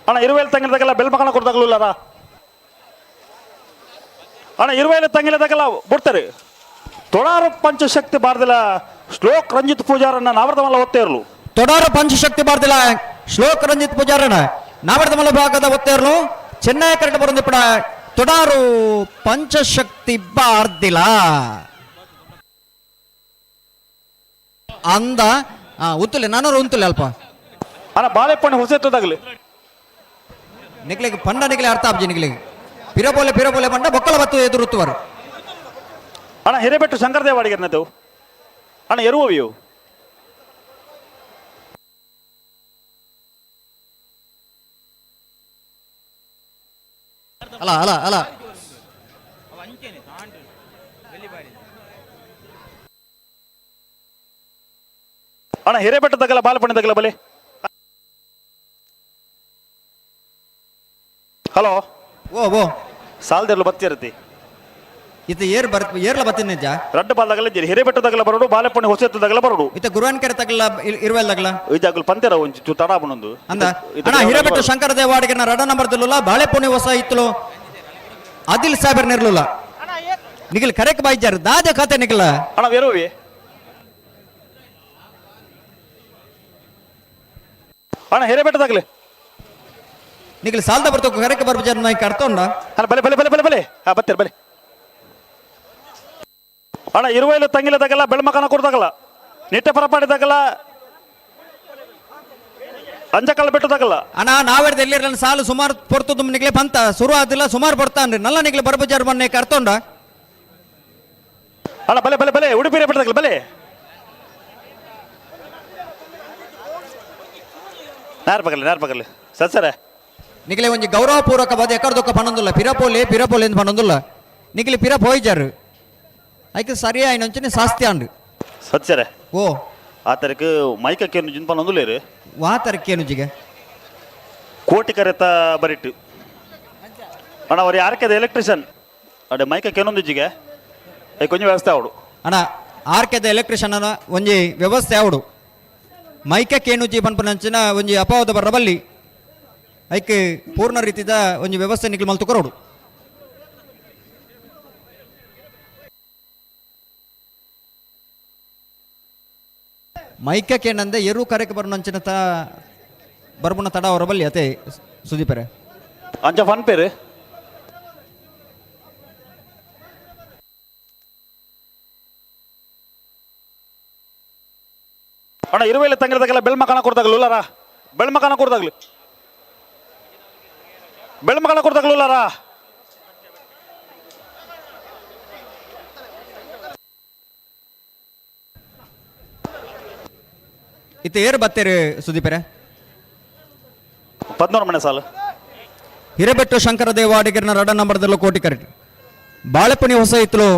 ಅಣ್ಣ ಇರುವೇಲ್ ತಂಗಿದಾಗೆಲ್ಲ ಬೆಲ್ಮಕಣ ಕೊಡ್ದಾಗಲೂಲಾರ ಅಣ್ಣ ಇರುವೇಲ್ ತಂಗಿಲದಾಗೆಲ್ಲ ಬಿಡ್ತಾರೆ ತೊಡಾರು ಪಂಚಶಕ್ತಿ ಬಾರ್ದಿಲ್ಲ ಶ್ಲೋಕ್ ರಂಜಿತ್ ಪೂಜಾರನ್ನ ನಾವರ್ದಮಲ್ಲ ಒತ್ತೇ ಇರಲು ತೊಡಾರು ಪಂಚಶಕ್ತಿ ಬಾರ್ದಿಲ್ಲ ಶ್ಲೋಕ್ ರಂಜಿತ್ ಪೂಜಾರನ ನಾವರ್ದಮಲ್ಲ ಭಾಗದ ಒತ್ತೇ ಇರಲು ಚೆನ್ನೈ ಕರೆಕ್ಟ್ ಬರೋದು ಪಡ ತೊಡಾರು ಪಂಚಶಕ್ತಿ ಬಾರ್ದಿಲ್ಲ ಅಂದ ಉತ್ತುಲೆ ನಾನೂರು ಉಂತುಲೆ ಅಲ್ಪ ಅಣ್ಣ ಬಾಳೆಪಣ್ಣಿ ಹೊಸ ಎತ್ತದಾಗಲಿ ನಿಗ್ಲಿಗೆ ಪಂಡ ನಿಗ್ಲೆ ಅರ್ಥ ಆಬ್ಜಿ ನಿಗ್ಲಿಗೆ ಪಿರಬೋಲೆ ಪಂಡ ಬೊಕ್ಕಲ ಬತ್ತು ಎದುರುತ್ತುವರು ಅಣ್ಣ ಹಿರೇಬೆಟ್ಟು ಶಂಕರ ದೇವಾಡಿಗರ್ನದು ಅಣ್ಣ ಎರುವವಿಯು ಅಲ್ಲ ಅಲ್ಲ ಅಲ್ಲ ಅಣ್ಣ ಹಿರೇಬೆಟ್ಟದಾಗಲ್ಲ ಬಾಳೆಪಣ್ಣದಾಗಲ್ಲ ಬಲೆ ಹಲೋ ಓ ಸಾಲದೆಲ್ಲ ಬತ್ತಿರತಿ ಇತ ಏರ್ಲ ಬತ್ತಿನ ನಿಜ ರಡ್ಡು ಬಾಲ್ದಾಗಲ್ಲ ಜರಿ ಹಿರೇಬೆಟ್ಟದಾಗಲ್ಲ ಬರೋಡು ಬಾಳೆಪಣ್ಣಿ ಹೊಸ ಎತ್ತದಾಗಲ್ಲ ಬರೋಡು ಇತ ಗುರುವಾನ್ ಕೆರೆ ತಗಲ್ಲ ಇರುವೆಲ್ದಾಗಲ್ಲ ಇದಾಗಲು ಪಂತೆರ ಒಂಚು ತಡಾಬನೊಂದು ಅಂದ ಅಣ್ಣ ಹಿರೇಬೆಟ್ಟು ಶಂಕರ ದೇವಾಡಿಗನ ರಡ ನಂಬರ್ ದಿಲ್ಲ ಬಾಳೆಪುಣಿ ಹೊಸ ಇತ್ತಲು ಅದಿಲ್ ಸಾಬರ್ ನಿರ್ಲುಲ್ಲ ನಿಗಲ್ ಕರೆಕ್ ಬಾಯ್ಜಾರ್ ದಾದ ಕತೆ ನಿಗಲ ಅಣ್ಣ ವೇರೋವಿ ಅಣ್ಣ ಹಿರೇಬೆಟ್ಟದಾಗಲಿ ನಿಗಲ್ ಸಾಲ್ದ ಬರ್ತು ಕರೆಕ್ ಬರ್ಬಜಾರ್ ನಾಯಿ ಕರ್ಕೊಂಡ ಅಣ್ಣ ಬಲೆ ಬಲೆ ಬಲೆ ಬಲೆ ಬಲೆ ಹಾ ಬತ್ತೇರ್ ಬಲೆ ಅಣ್ಣ ಇರುವೆಲ್ಲ ತಂಗಿಲದಾಗಲ್ಲ ಬೆಳ್ಮಕನ ಕೊಡ್ದಾಗಲ್ಲ ನಿಟ್ಟೆ ಪರಪಾಡಿದಾಗಲ್ಲ ಅಂಜಕಲ್ಲ ಬೆಟ್ಟದಾಗಲ್ಲ ಅಣ್ಣ ನಾವೆಡ್ದು ಎಲ್ಲಿರಲ್ಲ ಸಾಲು ಸುಮಾರು ಪೊರ್ತು ನಿಗ್ಲೆ ಬಂತ ಶುರು ಆದಿಲ್ಲ ಸುಮಾರು ಬರ್ತಾನ್ರಿ ನಲ್ಲ ನಿಗ್ಲೆ ಬರ್ಬಜಾರ್ ಮೊನ್ನೆ ಕರ್ಕೊಂಡ ಅಣ್ಣ ಬಲೆ ಬಲೆ ಬಲೆ ಉಡುಪಿ ಹಿರೇಬೆಟ್ಟದಾಗಲ್ಲ ಬಲೆ ನಾರ್ಪಗಲ್ಲ ಸತ್ಸರ ನಿಗಲೆ ಒಂಜಿ ಗೌರವ ಪೂರ್ವಕ ಬಾದ ಎಕರ್ದೊಕ್ಕ ಪನ್ನೊಂದುಲ್ಲ ಪಿರಪೋಲೆ ಎಂದು ಪನ್ನೊಂದುಲ್ಲ ನಿಗಲಿ ಪಿರಪ್ ಹೋಯ್ಜಾರು ಐಕೆ ಸರಿ ಆಯ್ನಂಚನೆ ಶಾಸ್ತಿ ಆಂಡು ಸತ್ಸರ ಓ ಆತರಕ್ಕೆ ಮೈಕಕ್ಕೇನು ಜಿನ್ಪನ್ ಒಂದುಲೇರು ವಾತರಕ್ಕೇನು ಜಿಗೆ ಕೋಟಿ ಕರೆತ ಬರಿಟ್ಟು ಅಣ್ಣ ಅವ್ರು ಯಾರಕ್ಕದ ಎಲೆಕ್ಟ್ರಿಷಿಯನ್ ಅಡೆ ಮೈಕಕ್ಕೇನೊಂದು ಜಿಗೆ ಕೊಂಚ ವ್ಯವಸ್ಥೆ ಅವಡು ಅಣ್ಣ ಆರ್ಕೆದ ಎಲೆಕ್ಟ್ರಿಷಿಯನ್ ಅನ್ನ ಒಂಜಿ ವ್ಯವಸ್ಥೆ ಅವಡು ಮೈಕಕ್ಕೇನು ಜಿ ಪನ್ಪನಂಚಿನ ಒಂಜಿ ಅಪವಾದ ಬರಬಲ್ಲಿ ಐಕೆ ಪೂರ್ಣ ರೀತಿದ ಒಂಜಿ ವ್ಯವಸ್ಥೆ ನಿಕ್ಲು ಮಲ್ತು ಕೊರೋಡು ಮೈಕಕ್ಕೇನಂದೆ ಎರು ಕರೆಗೆ ಬರೋಂಚಿನ ಬರ್ಬುನ ತಡ ಅವರ ಬಲ್ಲಿ ಅತೆ ಸುದೀಪರೆ ಅಂಚ ಫನ್ ಪೇರು ಅಣ್ಣ ಇರುವೆಲ್ಲ ತಂಗಿರದಾಗೆಲ್ಲ ಬೆಳ್ಮಕಣ ಕೊಡ್ದಾಗಲೂಲಾರ ಬೆಳ್ಮಕಣ ಕೊಡ್ದಾಗಲೂಲಾರ ಇತ್ತ ಏರು ಬತ್ತೇರು ಸುದೀಪರೆ 11 ಮನೆ ಸಾಲು ಹಿರೇಬೆಟ್ಟು ಶಂಕರ ದೇವಾಡಿಗರನ ರಡ ನಂಬರ್ದಲ್ಲೂ ಕೋಟಿ ಕರೆಕ್ಟ್ ಬಾಳೆಪನಿ ಹೊಸ ಇತ್ತಲು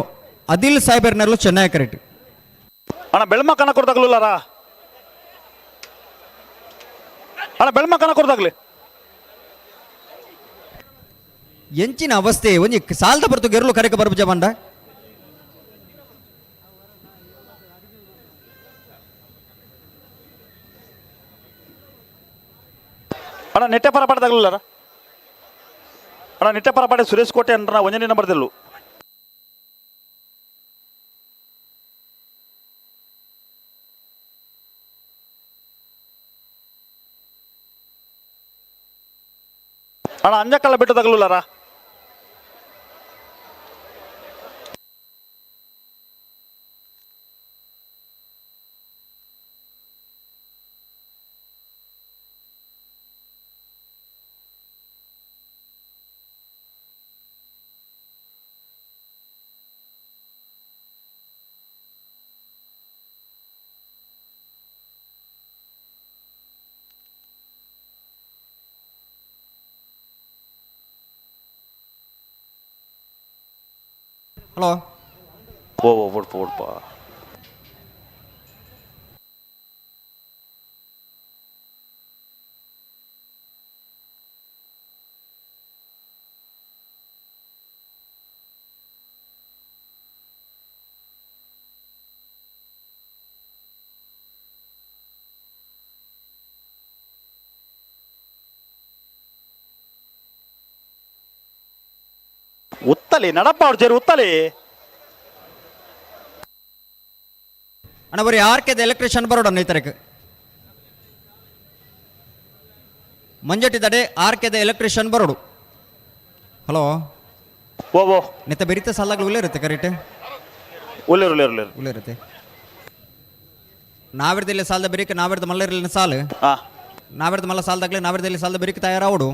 ಅದಿಲ್ ಸಾಹೇಬರ್ನೆರಲು ಚೆನ್ನೈ ಕರೆಕ್ಟ್ ಅಣ್ಣ ಬೆಳ್ಮ ಕನ ಕೊಡ್ದಾಗ್ಲಿಲ್ಲಾರ ಅಣ್ಣ ಬೆಳ್ಮ ಕನ ಕೊಡ್ದಾಗ್ಲಿ ಎಂಚಿನ ಅವಸ್ಥೆ ಒಂಜಿ ಸಾಲದ ಬರ್ತು ಗೆರ್ಲು ಕರೆಕ ಬರ್ಬಜ ಬಂಡ ಅಣ್ಣ ನೆಟ್ಟೆಪರ ಪಾಡ್ದಾಗ್ಲಿಲ್ಲಾರ ಅಣ್ಣ ನೆಟ್ಟೆಪರ ಪಾಡೆ ಸುರೇಶ್ ಕೋಟೆ ಅಂದ್ರ ಒಂಜನೇ ನಂಬರ್ದಲ್ಲು ಅಣ್ಣ ಅಂಜಕ್ಕಲ್ಲ ಬಿಟ್ಟದಾಗ್ಲಿಲ್ಲಾರ ಹಲೋ ಓ ಓಡ್ಪ ಓಡ್ಪ ಉತ್ತಲಿ ನಡಪ್ಪ ಅವ್ರ ಜೇರು ಉತ್ತಲಿ ಅಣ್ಣ ಬರೀ ಆರ್ಕೆದ ಎಲೆಕ್ಟ್ರಿಷಿಯನ್ ಬರೋಣ ನೈತರಕ್ಕೆ ಮಂಜಟಿ ದಡೆ ಆರ್ಕೆದ ಎಲೆಕ್ಟ್ರಿಷಿಯನ್ ಬರೋಡು ಹಲೋ ಓ ಓ ನೆತ್ತ ಬೆರಿತ ಸಾಲಾಗ್ಲು ಉಲ್ಲೇ ಇರುತ್ತೆ ಕರೆಕ್ಟ್ ಉಳ್ಳೇರು ಇರುತ್ತೆ ನಾವಿರ್ದಲ್ಲಿ ಸಾಲದ ಬೆರಿಕೆ ನಾವಿರ್ದ ಮಲ್ಲರಿನ ಸಾಲು ನಾವಿರ್ದ ಮಲ್ಲ ಸಾಲದಾಗ್ಲಿ ನಾವಿರ್ದಲ್ಲಿ ಸಾಲದ ಬೆರಿಕೆ ತಯಾರಾವಡು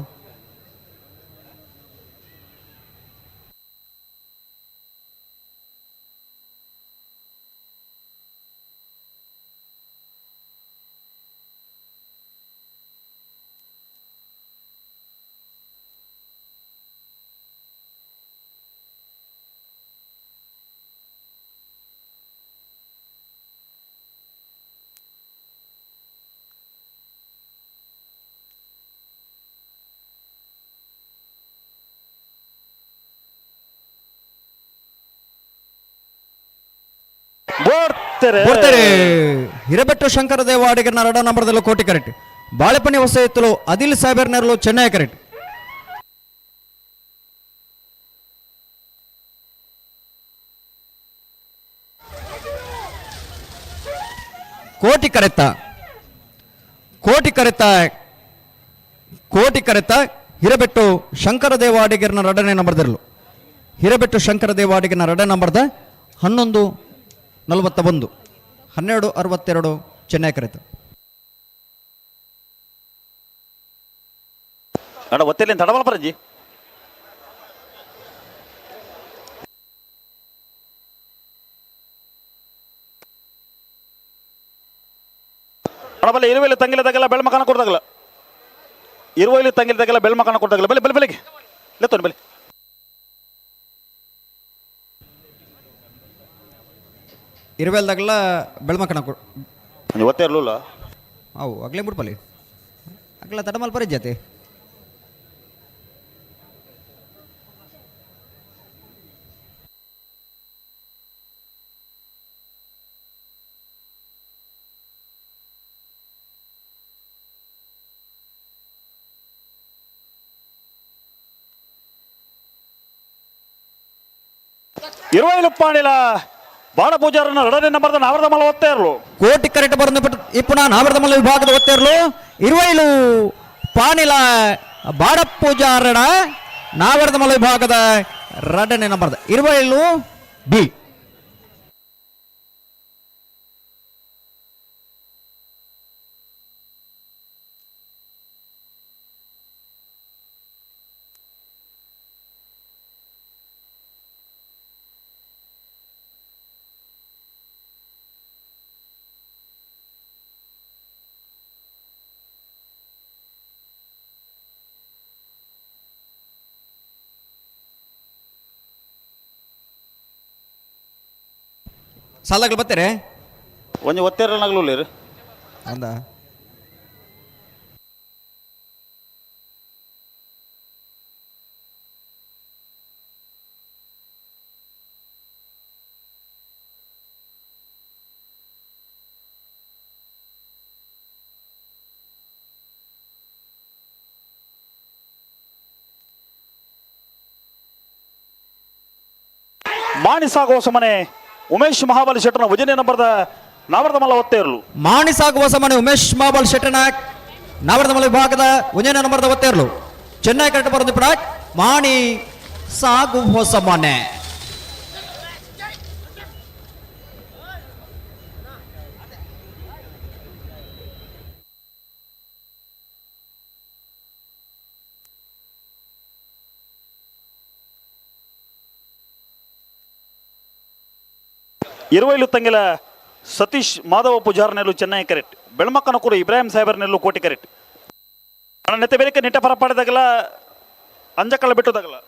ಹಿರಬೆಟ್ಟು ಶಂಕರ ದೇವ ಅಡಿಗರ್ನ 2 ನಂಬರ್ದಲ್ಲೂ ಕೋಟಿ ಕರೆಕ್ಟ್ ಬಾಳೆಪನಿ ಹೊಸ ಎತ್ತಲು ಅದಿಲ್ ಸಾಹೇಬರ್ನೆರಲು ಚೆನ್ನೈ ಕರೆಕ್ಟ್ ಕೋಟಿ ಕರೆತ ಹಿರಬೆಟ್ಟು ಶಂಕರ ದೇವ ಅಡಿಗರ್ನ 2ನೇ ನಂಬರ್ದಲ್ಲೂ ಹಿರಬೆಟ್ಟು ಶಂಕರ ದೇವ ಅಡಿಗರ್ನ 2 ನಂಬರ್ದ 11:41 12:62 ಚೆನ್ನೈ ಕರೆತ ಅಣ್ಣ ಒತ್ತೇಲಿ ತಡವಲ್ಲ ಪರಜಿ ಅಣಬಲ್ಲ ಇರುವೆಲ್ಲಿ ತಂಗಿಲದಾಗೆಲ್ಲ ಬೆಳ್ಮಕನ ಕೊಡ್ದಾಗಲ್ಲ ಇರುವೆಲ್ಲಿ ತಂಗಿಲದಾಗೆಲ್ಲ ಬೆಳ್ಮಕನ ಕೊಡ್ದಾಗಲ್ಲ ಬೆಳಿಗ್ಗೆ ಲೆತ್ತೋನಿ ಬಲಿ ಇರುವೆಲ್ದಾಗೆಲ್ಲ ಬೆಳ್ಮಕನ ಒತ್ತೇ ಇರಲಿಲ್ಲ ಅವು ಆಗ್ಲೇ ಬಿಡ್ಪಲ್ಲಿ ಆಗ್ಲ ತಡಮಲ್ ಪರಿಜ್ಜಾತೆ ಇರುವೆ ಪಾಣಿಲ ಬಾಣ ಪೂಜಾರನ 2ನೇ ನಂಬರ್ದ ನಾವರ್ದ ಮಲ್ಲ ಒತ್ತೇ ಇರಲು ಕೋಟಿ ಕರೆಕ್ಟ್ ಬರೆದು ಇಪ್ಪುಣ ನಾವರ್ದ ಮಲ್ಲ ವಿಭಾಗದ ಒತ್ತೇ ಇರಲು ಇರುವೈಲು ಪಾಣಿಲ ಬಾಡ ಪೂಜಾರಣ ನಾವರ್ದ ಮಲ್ಲ ವಿಭಾಗದ 2ನೇ ನಂಬರ್ದ ಇರುವೈಲು ಬಿ ಸಾಲಾಗ್ಲು ಬರ್ತಾರೆ ಒಂಜಿ ಒತ್ತೇರನಾಗ್ಲೂ ಅಂದ ಮಾಣಿಸಾಗುವ ಸಮನೆ ಉಮೇಶ್ ಮಹಾಬಲಿ ಶೆಟ್ಟರ್ನ ಉಜನೆ ನಂಬರ್ದ ನಾವರದ ಮಲ್ಲ ಒತ್ತೇ ಇರಲು ಮಾಣಿಸಾಗುವ ಸಮನೆ ಉಮೇಶ್ ಮಹಾಬಲ್ ಶೆಟ್ಟರ್ನ ನಾವರದ ಮಲ್ಲ ವಿಭಾಗದ ಉಜನೆ ನಂಬರ್ದ ಒತ್ತೇ ಇರಲು ಚೆನ್ನೈ ಕರೆಕ್ಟ್ ಬರೋದು ಪ್ರಾಕ್ ಮಾಣಿ ಸಾಗುವ ಸಮನೆ ಇರುವೈಲು ತಂಗಿಲ ಸತೀಶ್ ಮಾಧವ ಪೂಜಾರ್ ನೆಲ್ಲು ಚೆನ್ನೈ ಕರೆಕ್ಟ್ ಬೆಳ್ಮಕ್ಕನಕೂರು ಇಬ್ರಾಹಿಂ ಸಾಹೇಬರ್ ನೆಲ್ಲು ಕೋಟಿ ಕರೆಕ್ಟ್ ಅಣ್ಣ ನೆತ್ತೆ ಬೇರೆ ನಿಟ್ಟ ಪರಪಾಡಿದಾಗಲ ಅಂಜಕಲ್ಲ ಬಿಟ್ಟದಾಗಲ್ಲ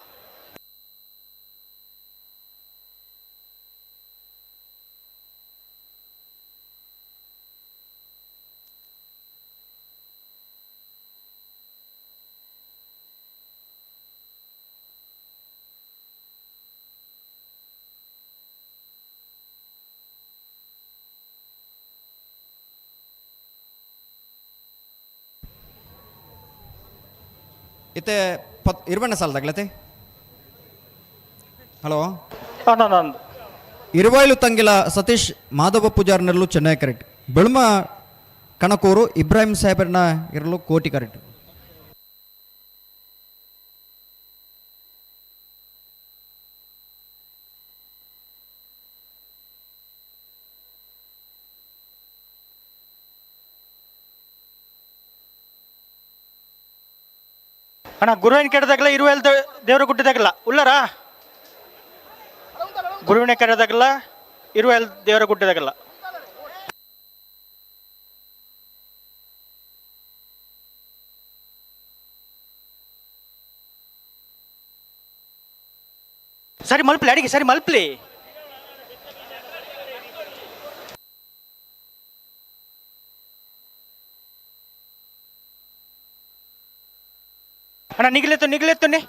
ಇತ್ತೆ ಇರುವಣ್ಣ ಸಾಲದಾಗ್ಲತೆ ಹಲೋ ಇರುವೈಲು ತಂಗಿಲ ಸತೀಶ್ ಮಾಧವ ಪೂಜಾರ್ ನೆರಲು ಚೆನ್ನೈ ಕರೆಕ್ಟ್ ಬೆಳ್ಮ ಕಣಕೂರು ಇಬ್ರಾಹಿಂ ಸಾಹೇಬರ್ನ ಇರಲು ಕೋಟಿ ಕರೆಕ್ಟ್ ಅಣ್ಣ ಗುರುವಿನ ಕೆಡದಾಗಲ್ಲ ಇರುವೆಲ್ ದೇವರ ಗುಡ್ಡದಾಗಲ್ಲ ಉಳ್ಳರ ಗುರುವಿನ ಕೆಡದಾಗಲ್ಲ ಇರುವೆಲ್ ದೇವರ ಗುಡ್ಡದಾಗಲ್ಲ ಸರಿ ಮಲ್ಪಲಿ ಅಡಿಗೆ ಸರಿ ಮಲ್ಪಲಿ ಅಣ್ಣ ನಿಗಲೆತ್ತುನ್ನಿ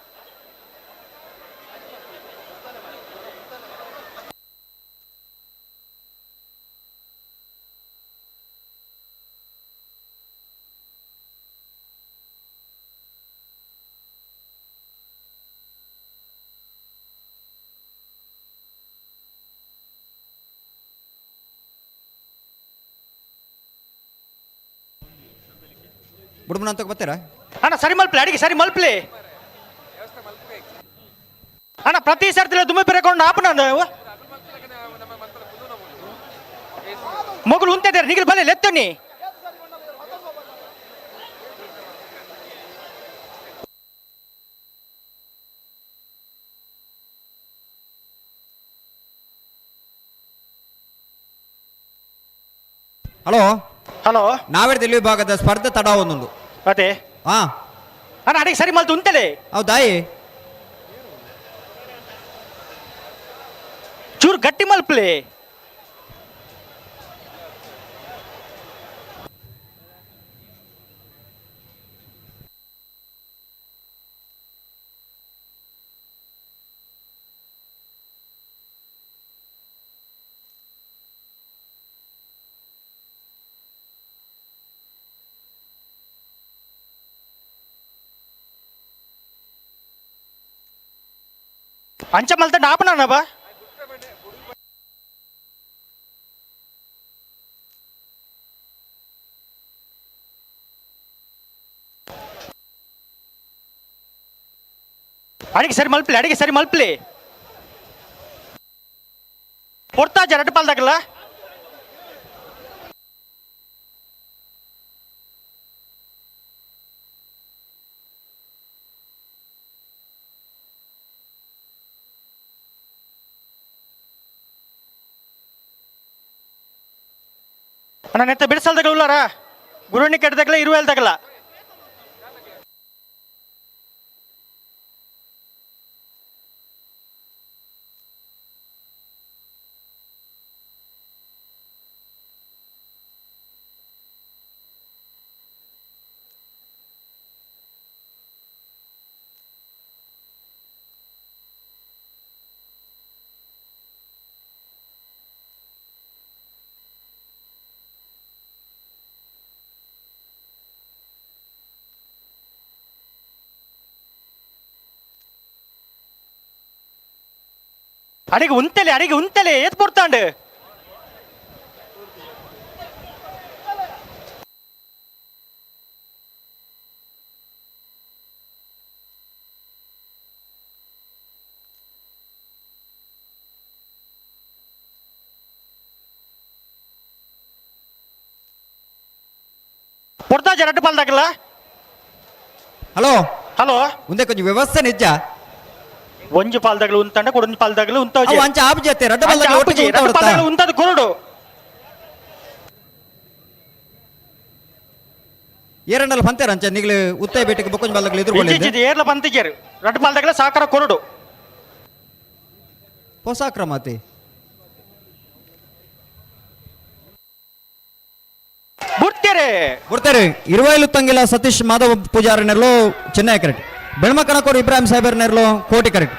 ಬುಡ್ಮನ ಅಂತ ಬರ್ತೀರಾ ಅಣ್ಣ ಸರಿ ಮಲ್ಪಲಿ ಅಡಿಗೆ ಸರಿ ಮಲ್ಪಲಿ ಅಣ್ಣ ಪ್ರತಿ ಸರ್ತಿ ದುಮ್ಮಿ ಪೆರಕೊಂಡು ಆಪನ ಮೊಗಲು ಉಂತಿದ್ದಾರೆ ನಿಗಲ್ ಬಲೆ ಲೆತ್ತನಿ ಹಲೋ ಹಲೋ ನಾವೇರ್ದಲ್ಲಿ ವಿಭಾಗದ ಸ್ಪರ್ಧೆ ತಡ ಒಂದೊಂದು ಅದೇ ಹಾ ಅಣ್ಣ ಅಡಿಗೆ ಸರಿ ಮಲ್ತು ಉಂತಲೆ ಹೌದಾಯಿ ಚೂರು ಗಟ್ಟಿ ಮಲ್ಪಲಿ ಅಂಚ ಮಲ್ತ ಆಪನ ಬಾ ಅಡಿಗೆ ಸರಿ ಮಲ್ಪಲಿ ಕೊಡ್ತಾ ಜರಟ್ ಪಾಲ್ದಾಗಲ್ಲ ಅಣ್ಣ ನೆತ್ತ ಬಿಡಿಸಲ್ದಾಗಲ್ಲ ಉಳ್ಳಾರ ಗುರುವಿನ ಕೆಟ್ಟದಾಗಲ್ಲ ಇರುವೆಲ್ದಾಗಲ್ಲ ಅಡಿಗೆ ಉಂತಲೆ ಏತ್ ಪೊರ್ತಾಂಡು పొడతాజ రెడ్డి పాల దగ్గర హలో హలో ఉందే కొంచెం వ్యవస్థ నిజ ಒಂಜಿ ಪಾಲ್ ದಗಲು ಉಂತಂಡ ಕೊಡೊಂಜಿ ಪಾಲ್ ದಗಲು ಉಂತೋಜಿ ಅಂಚ ಆಪ್ ಜತೆ ರಡ್ಡ ಪಾಲ್ ದಗಲು ಒಟ್ಟಿಗೆ ರಡ್ಡ ಪಾಲ್ ದಗಲು ಉಂತದ ಕೊರಡು ಏರಂಡಲ್ ಪಂತೇರ ಅಂಚ ನಿಗ್ಲು ಉತ್ತಯ ಬೇಟಿಗೆ ಬೊಕೊಂಜಿ ಪಾಲ್ ದಗಲು ಎದುರುಗೊಳ್ಳಿದ್ದೆ ಇಜ್ಜಿ ಏರ್ಲ ಬಂತಿಜೇರು ರಡ್ಡ ಪಾಲ್ ದಗಲು ಸಾಕರ ಕೊರಡು ಹೊಸ ಕ್ರಮತೆ ಬುಡ್ತೇರೆ ಇರುವೈಲು ತಂಗಿಲ ಸತೀಶ್ ಮಾಧವ ಪೂಜಾರಿ ನೆರಲು ಚೆನ್ನೈ ಕರೆಕ್ಟ್ ಬೆಳ್ಮಕನಕೋಡು ಇಬ್ರಾಹಿಂ ಸಾಹೇಬರ್ ನೆರಲು ಕೋಟಿ ಕರೆಕ್ಟ್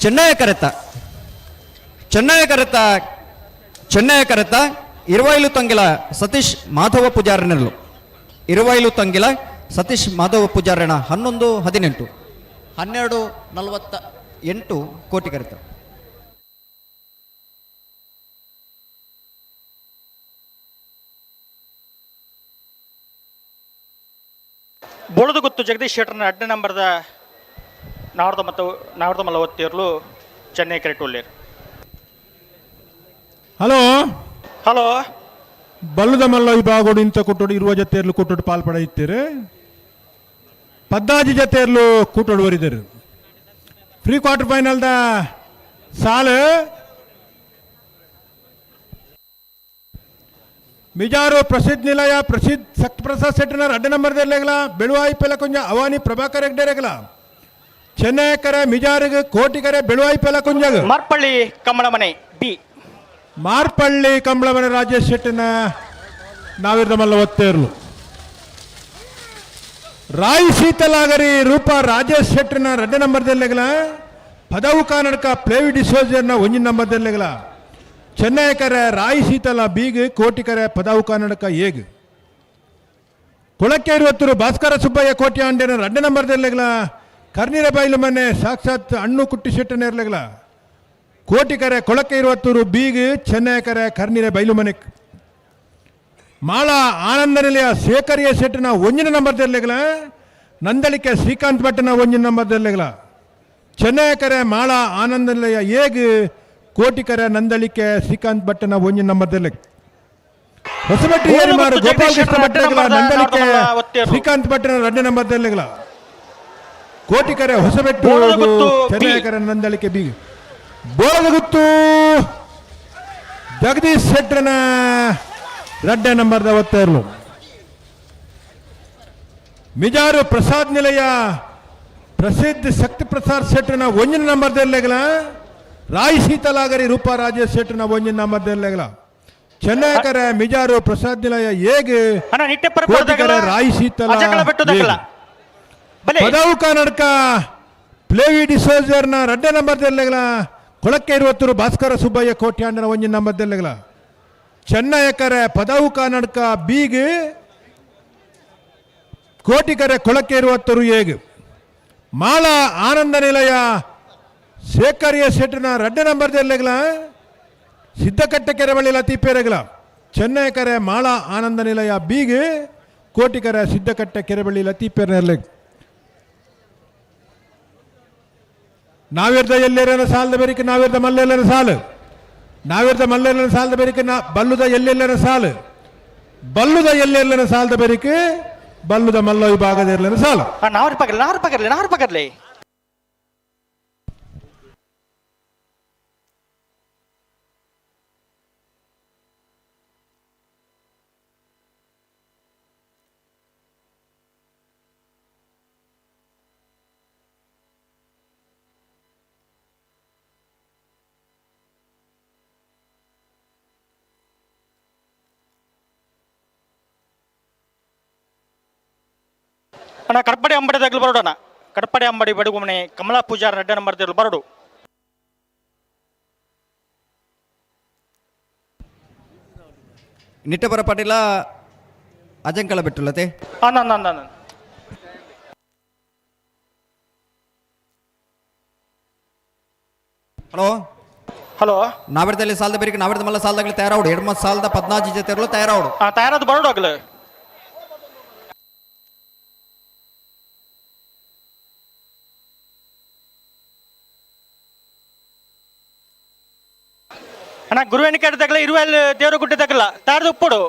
ಚೆನ್ನೈ ಕರೆತ ಇರುವೈಲು ತಂಗಿಲ ಸತೀಶ್ ಮಾಧವ ಪೂಜಾರಿ ನೆರಲು ಇರುವೈಲು ತಂಗಿಲ ಸತೀಶ್ ಮಾಧವ ಪೂಜಾರಣ 11-18 12:48 ಕೋಟಿ ಕರೆತ ಬೊಳದು ಗೊತ್ತು ಜಗದೀಶ್ ಶೆಟ್ಟರ್ನ ಅಡ್ಡ ನಂಬರ್ದ ನಾವರ್ದ ಮಲ್ಲ ಒತ್ತಿರ್ಲು ಚೆನ್ನೈ ಕ್ರಿಕೆಟ್ ಒಳ್ಳೆಯರು ಹಲೋ ಹಲೋ ಬಲ್ಲುದ ಮಲ್ಲ ವಿಭಾಗೋಡು ಇಂಥ ಕೊಟ್ಟೋಡು ಇರುವ ಜತೆಯರ್ಲು ಕೊಟ್ಟೋಡು ಪಾಲ್ಪಡ ಇತ್ತೀರಿ ಪದ್ದಾಜಿ ಜತೆಯರ್ಲು ಕೂಟೋಡು ಬರಿದರು ಪ್ರೀ ಕ್ವಾರ್ಟರ್ ಫೈನಲ್ದ ಸಾಲು ಮಿಜಾರು ಪ್ರಸಿದ್ಧ ನಿಲಯ ಪ್ರಸಿದ್ಧ ಸಕ್ತ ಪ್ರಸಾದ್ ಸೆಟ್ಟನರ್ ಅಡ್ಡ ನಂಬರ್ದಲ್ಲೆಗಲ ಬೆಳುವಾಯಿ ಪೆಲ ಕುಂಜ ಅವಾನಿ ಪ್ರಭಾಕರ್ ಹೆಗ್ಡೆರೆಗಲ ಚೆನ್ನೈಕರ ಮಿಜಾರಿಗೆ ಕೋಟಿಕರೆ ಬೆಳುವಾಯಿ ಪೆಲ ಕುಂಜಗ ಮಾರ್ಪಳ್ಳಿ ಕಮ್ಮಳಮನೆ ಬಿ ಮಾರ್ಪಳ್ಳಿ ಕಂಬಳಮನೆ ರಾಜೇಶ್ ಶೆಟ್ಟಿನ ನಾವಿರ್ದ ಮಲ್ಲ ಒತ್ತೇರ್ಲು ರಾಯ್ ಶೀತಲಾಗರಿ ರೂಪ ರಾಜೇಶ್ ಶೆಟ್ಟಿನ ರೆಡ್ಡ ನಂಬರ್ದಲ್ಲೆಗಲ ಪದವು ಕಾನಡಕ ಪ್ಲೇವಿ ಡಿಸೋಜರ್ನ ಒಂಜಿನ ನಂಬರ್ದಲ್ಲೆಗಲ ಚೆನ್ನೈಕರ ರಾಯ್ ಶೀತಲ ಬೀಗ್ ಕೋಟಿಕರೆ ಪದವು ಕಾನಡಕ ಏಗ್ ಕುಳಕ್ಕೆ 20 ಭಾಸ್ಕರ ಸುಬ್ಬಯ್ಯ ಕೋಟಿ ಆಂಡೇನ ರೆಡ್ಡ ನಂಬರ್ದಲ್ಲೆಗಲ ಕರ್ನೀರ ಬೈಲು ಮನೆ ಸಾಕ್ಷಾತ್ ಹಣ್ಣು ಕುಟ್ಟಿ ಶೆಟ್ಟನೇರ್ಲೆಗಲ ಕೋಟಿಕರೆ ಕೊಳಕ್ಕೆ 20 ಬೀಗ್ ಚೆನ್ನೈಕರೆ ಕರ್ನೀರ ಬೈಲು ಮನೆ ಮಾಳ ಆನಂದ ನಿಲಯ ಶೇಖರಿಯ ಶೆಟ್ಟಿನ ಒಂಜಿನ ನಂಬರ್ದಲ್ಲೆಗಲ ನಂದಳಿಕೆ ಶ್ರೀಕಾಂತ್ ಭಟ್ಟನ ಒಂಜಿನ ನಂಬರ್ದಲ್ಲೆಗಲ ಚೆನ್ನೈಕರೆ ಮಾಳ ಆನಂದ ನಿಲಯ ಏಗ್ ಕೋಟಿಕರೆ ನಂದಳಿಕೆ ಶ್ರೀಕಾಂತ್ ಭಟ್ಟನ ಒಂಜಿನ ನಂಬರ್ದಲ್ಲೆ ಹೊಸಬೆಟ್ಟಿ ಏರಿಮಾರು ಗೋಪಾಲ ಕೃಷ್ಣ ಭಟ್ಟನ ನಂದಳಿಕೆ ಶ್ರೀಕಾಂತ್ ಭಟ್ಟನ ರೆಡ್ಡ ನಂಬರ್ದಲ್ಲೆಗಲ ಕೋಟಿಕರೆ ಹೊಸಬೆಟ್ಟು ಚೆನ್ನೈಕರೆ ನಂದಳಿಕೆ ಬೀಗ್ ಬೋಳದಗುತ್ತು ಜಗದೀಶ್ ಶೆಟ್ಟನ ರೆಡ್ಡ ನಂಬರ್ದ ಒತ್ತೇರ್ಲು ಮಿಜಾರು ಪ್ರಸಾದ್ ನಿಲಯ ಪ್ರಸಿದ್ಧ ಶಕ್ತಿ ಪ್ರಸಾದ್ ಶೆಟ್ಟನ ಒಂಜಿನ ನಂಬರ್ದಲ್ಲೆಗಲ ರಾಯ್ ಶೀತಲಾಗರಿ ರೂಪ ರಾಜೇಶ್ ಶೆಟ್ಟನ ಒಂಜಿನ ನಂಬರ್ದಲ್ಲೆಗಲ ಚೆನ್ನೈಕರ ಮಿಜಾರು ಪ್ರಸಾದ್ ನಿಲಯ ಏಗೆ ಕೋಟಿಕರ ರಾಯ್ ಶೀತಲ ಪದವು ಕರ್ನಾಟಕ ಪ್ಲೇವಿ ಡಿಸೋಜರ್ನ ರೆಡ್ಡ ನಂಬರ್ದಲ್ಲೆಗಲ ಕೊಳಕ್ಕೆ 20 ಭಾಸ್ಕರ ಸುಬ್ಬಯ್ಯ ಕೋಟ್ಯಾಂಡನ ಒಂಜಿನ ನಂಬರ್ದಲ್ಲೆಗಲ ಚೆನ್ನೈಕರೆ ಪದವು ಕರ್ನಾಟಕ ಬೀಗ್ ಕೋಟಿಕರೆ ಕೊಳಕ್ಕೆ 20 ಏಗ್ ಮಾಳ ಆನಂದ ನಿಲಯ ಶೇಖರಿಯ ಶೆಟ್ಟನ ರೆಡ್ಡ ನಂಬರ್ದಲ್ಲೆಗಲ ಸಿದ್ದಕಟ್ಟ ಕೆರೆಬಳ್ಳಿ ಲತೀಪೇರೆಗಲ ಚೆನ್ನೈಕರೆ ಮಾಳ ಆನಂದ ನಿಲಯ ಬೀಗ್ ಕೋಟಿಕರೆ ಸಿದ್ದಕಟ್ಟ ಕೆರೆಬಳ್ಳಿ ಲತೀಪೇರೆಲ್ಲ ನಾವಿರ್ದ ಎಲ್ಲೆರನ ಸಾಲದ ಬೆರಿಕೆ ನಾವಿರ್ದ ಮಲ್ಲೆಲ್ಲರ ಸಾಲು ನಾವಿರ್ದ ಮಲ್ಲೆಲ್ಲರ ಸಾಲದ ಬೆರಿಕೆ ಬಲ್ಲುದ ಎಲ್ಲೆಲ್ಲರ ಸಾಲು ಬಲ್ಲುದ ಎಲ್ಲೆಲ್ಲರ ಸಾಲದ ಬೆರಿಕೆ ಬಲ್ಲುದ ಮಲ್ಲ ವಿಭಾಗದ ಎಲ್ಲರ ಸಾಲು ನಾರು ಪಗರ್ಲಿ ಅಣ್ಣ ಕಡಪಡಿ ಅಂಬಡಿ ದಗ್ಲು ಬರೋಡಣ ಕಡಪಡಿ ಅಂಬಡಿ ಬಡುಗುಮನೆ ಕಮಲಾ ಪೂಜಾರ ರೆಡ್ಡ ನಂಬರ್ದಲ್ಲು ಬರೋಡು ನಿಟ್ಟಪರ ಪಾಟೀಲ ಅಜಂಕಳ ಬಿಟ್ಟುಲ್ಲತೆ ಅನ್ನ ಹಲೋ ಹಲೋ ನಾವಿಡದಲ್ಲಿ ಸಾಲದ ಬೇರೆ ನಾವಿಡದ ಮಲ್ಲ ಸಾಲದಾಗಲಿ ತಯಾರಾಡು 2 ಸಾಲದ 14 ಜೊತೆ ತಯಾರಾಡು ತಯಾರಾದ ಬರೋಡು ಆಗ್ಲ ಅಣ್ಣ ಗುರುವೇಣಿ ಕಟ್ಟದಾಗಲ ಇರುವಲ್ಲಿ ದೇವರ ಗುಡ್ಡದಾಗಲ್ಲ ತಯಾರದ ಉಪ್ಪುಡು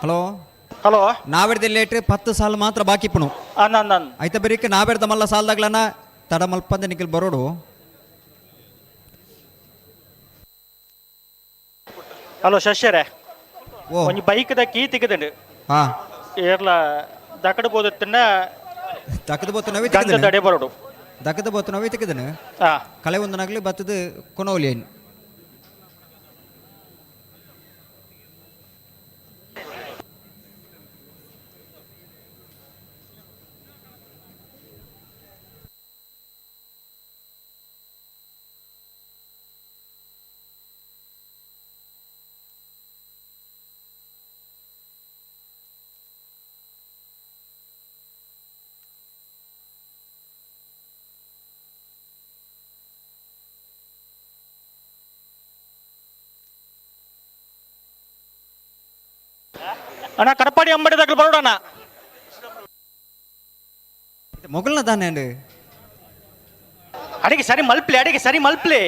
ಹಲೋ ಹಲೋ ನಾವಿಡದ ಲೇಟ್ 10 ಸಾಲ ಮಾತ್ರ ಬಾಕಿ ಪುಣು ಅನ್ನ ಆಯ್ತಾ ಬೇರೆ ನಾವಿಡದ ಮಲ್ಲ ಸಾಲದಾಗ್ಲನ ತಡ ಮಲ್ಪಂದ ನಿಖಿಲ್ ಬರೋಡು ಹಲೋ ಶಶ್ಯರೇ ಒಂಜಿ ಬೈಕ್ದ ಕೀ ತೆಗೆದಂಡು ಹಾ ಏರ್ಲ ದಕಡ ಬೋದತ್ತನ್ನ ದಕ್ಕದ ಬೋತು ನವಿ ಗಂಧ ತಡೆ ಬರೋಡು ದಕ್ಕದ ಬೋತು ನವಿ ತೆಗೆದನು ಕಳೆ ಒಂದು ನಗಲಿ ಬತ್ತದ ಕೊನೋಲಿ ಏನು ಅಣ್ಣ ಕಡಪಾಡಿ ಅಂಬಡಿದಾಗಲು ಬರೋಡಣ್ಣ ಮೊಗಲ್ನ ತಾನೆ ಅಂಡು ಅಡಿಗೆ ಸರಿ ಮಲ್ಪ್ಲಿ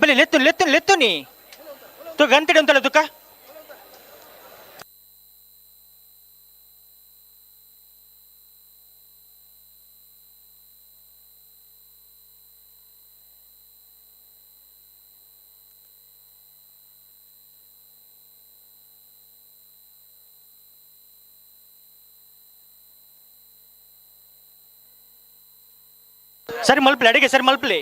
ಬಲಿ ಲೆತ್ತು ನೀ ತು ಗಂತಿಡಿ ಅಂತಲ್ಲ ತುಕ್ಕ ಸರಿ ಮಲ್ಪ್ಲಿ ಅಡಿಗೆ ಸರಿ ಮಲ್ಪ್ಲಿ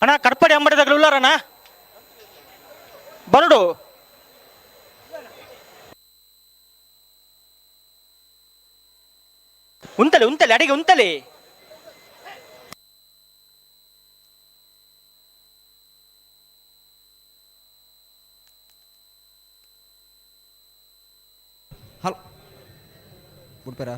ಅಣ್ಣ ಕಡಪಾಡಿ ಅಂಬಡಿದಾಗಲು ಉಳ್ಳಾರಣ್ಣ ಬರಡು ಉಂತಲೆ ಅಡಿಗೆ ಉಂತಲೆ ಹಲೋ ಬಿಡ್ಪೇರ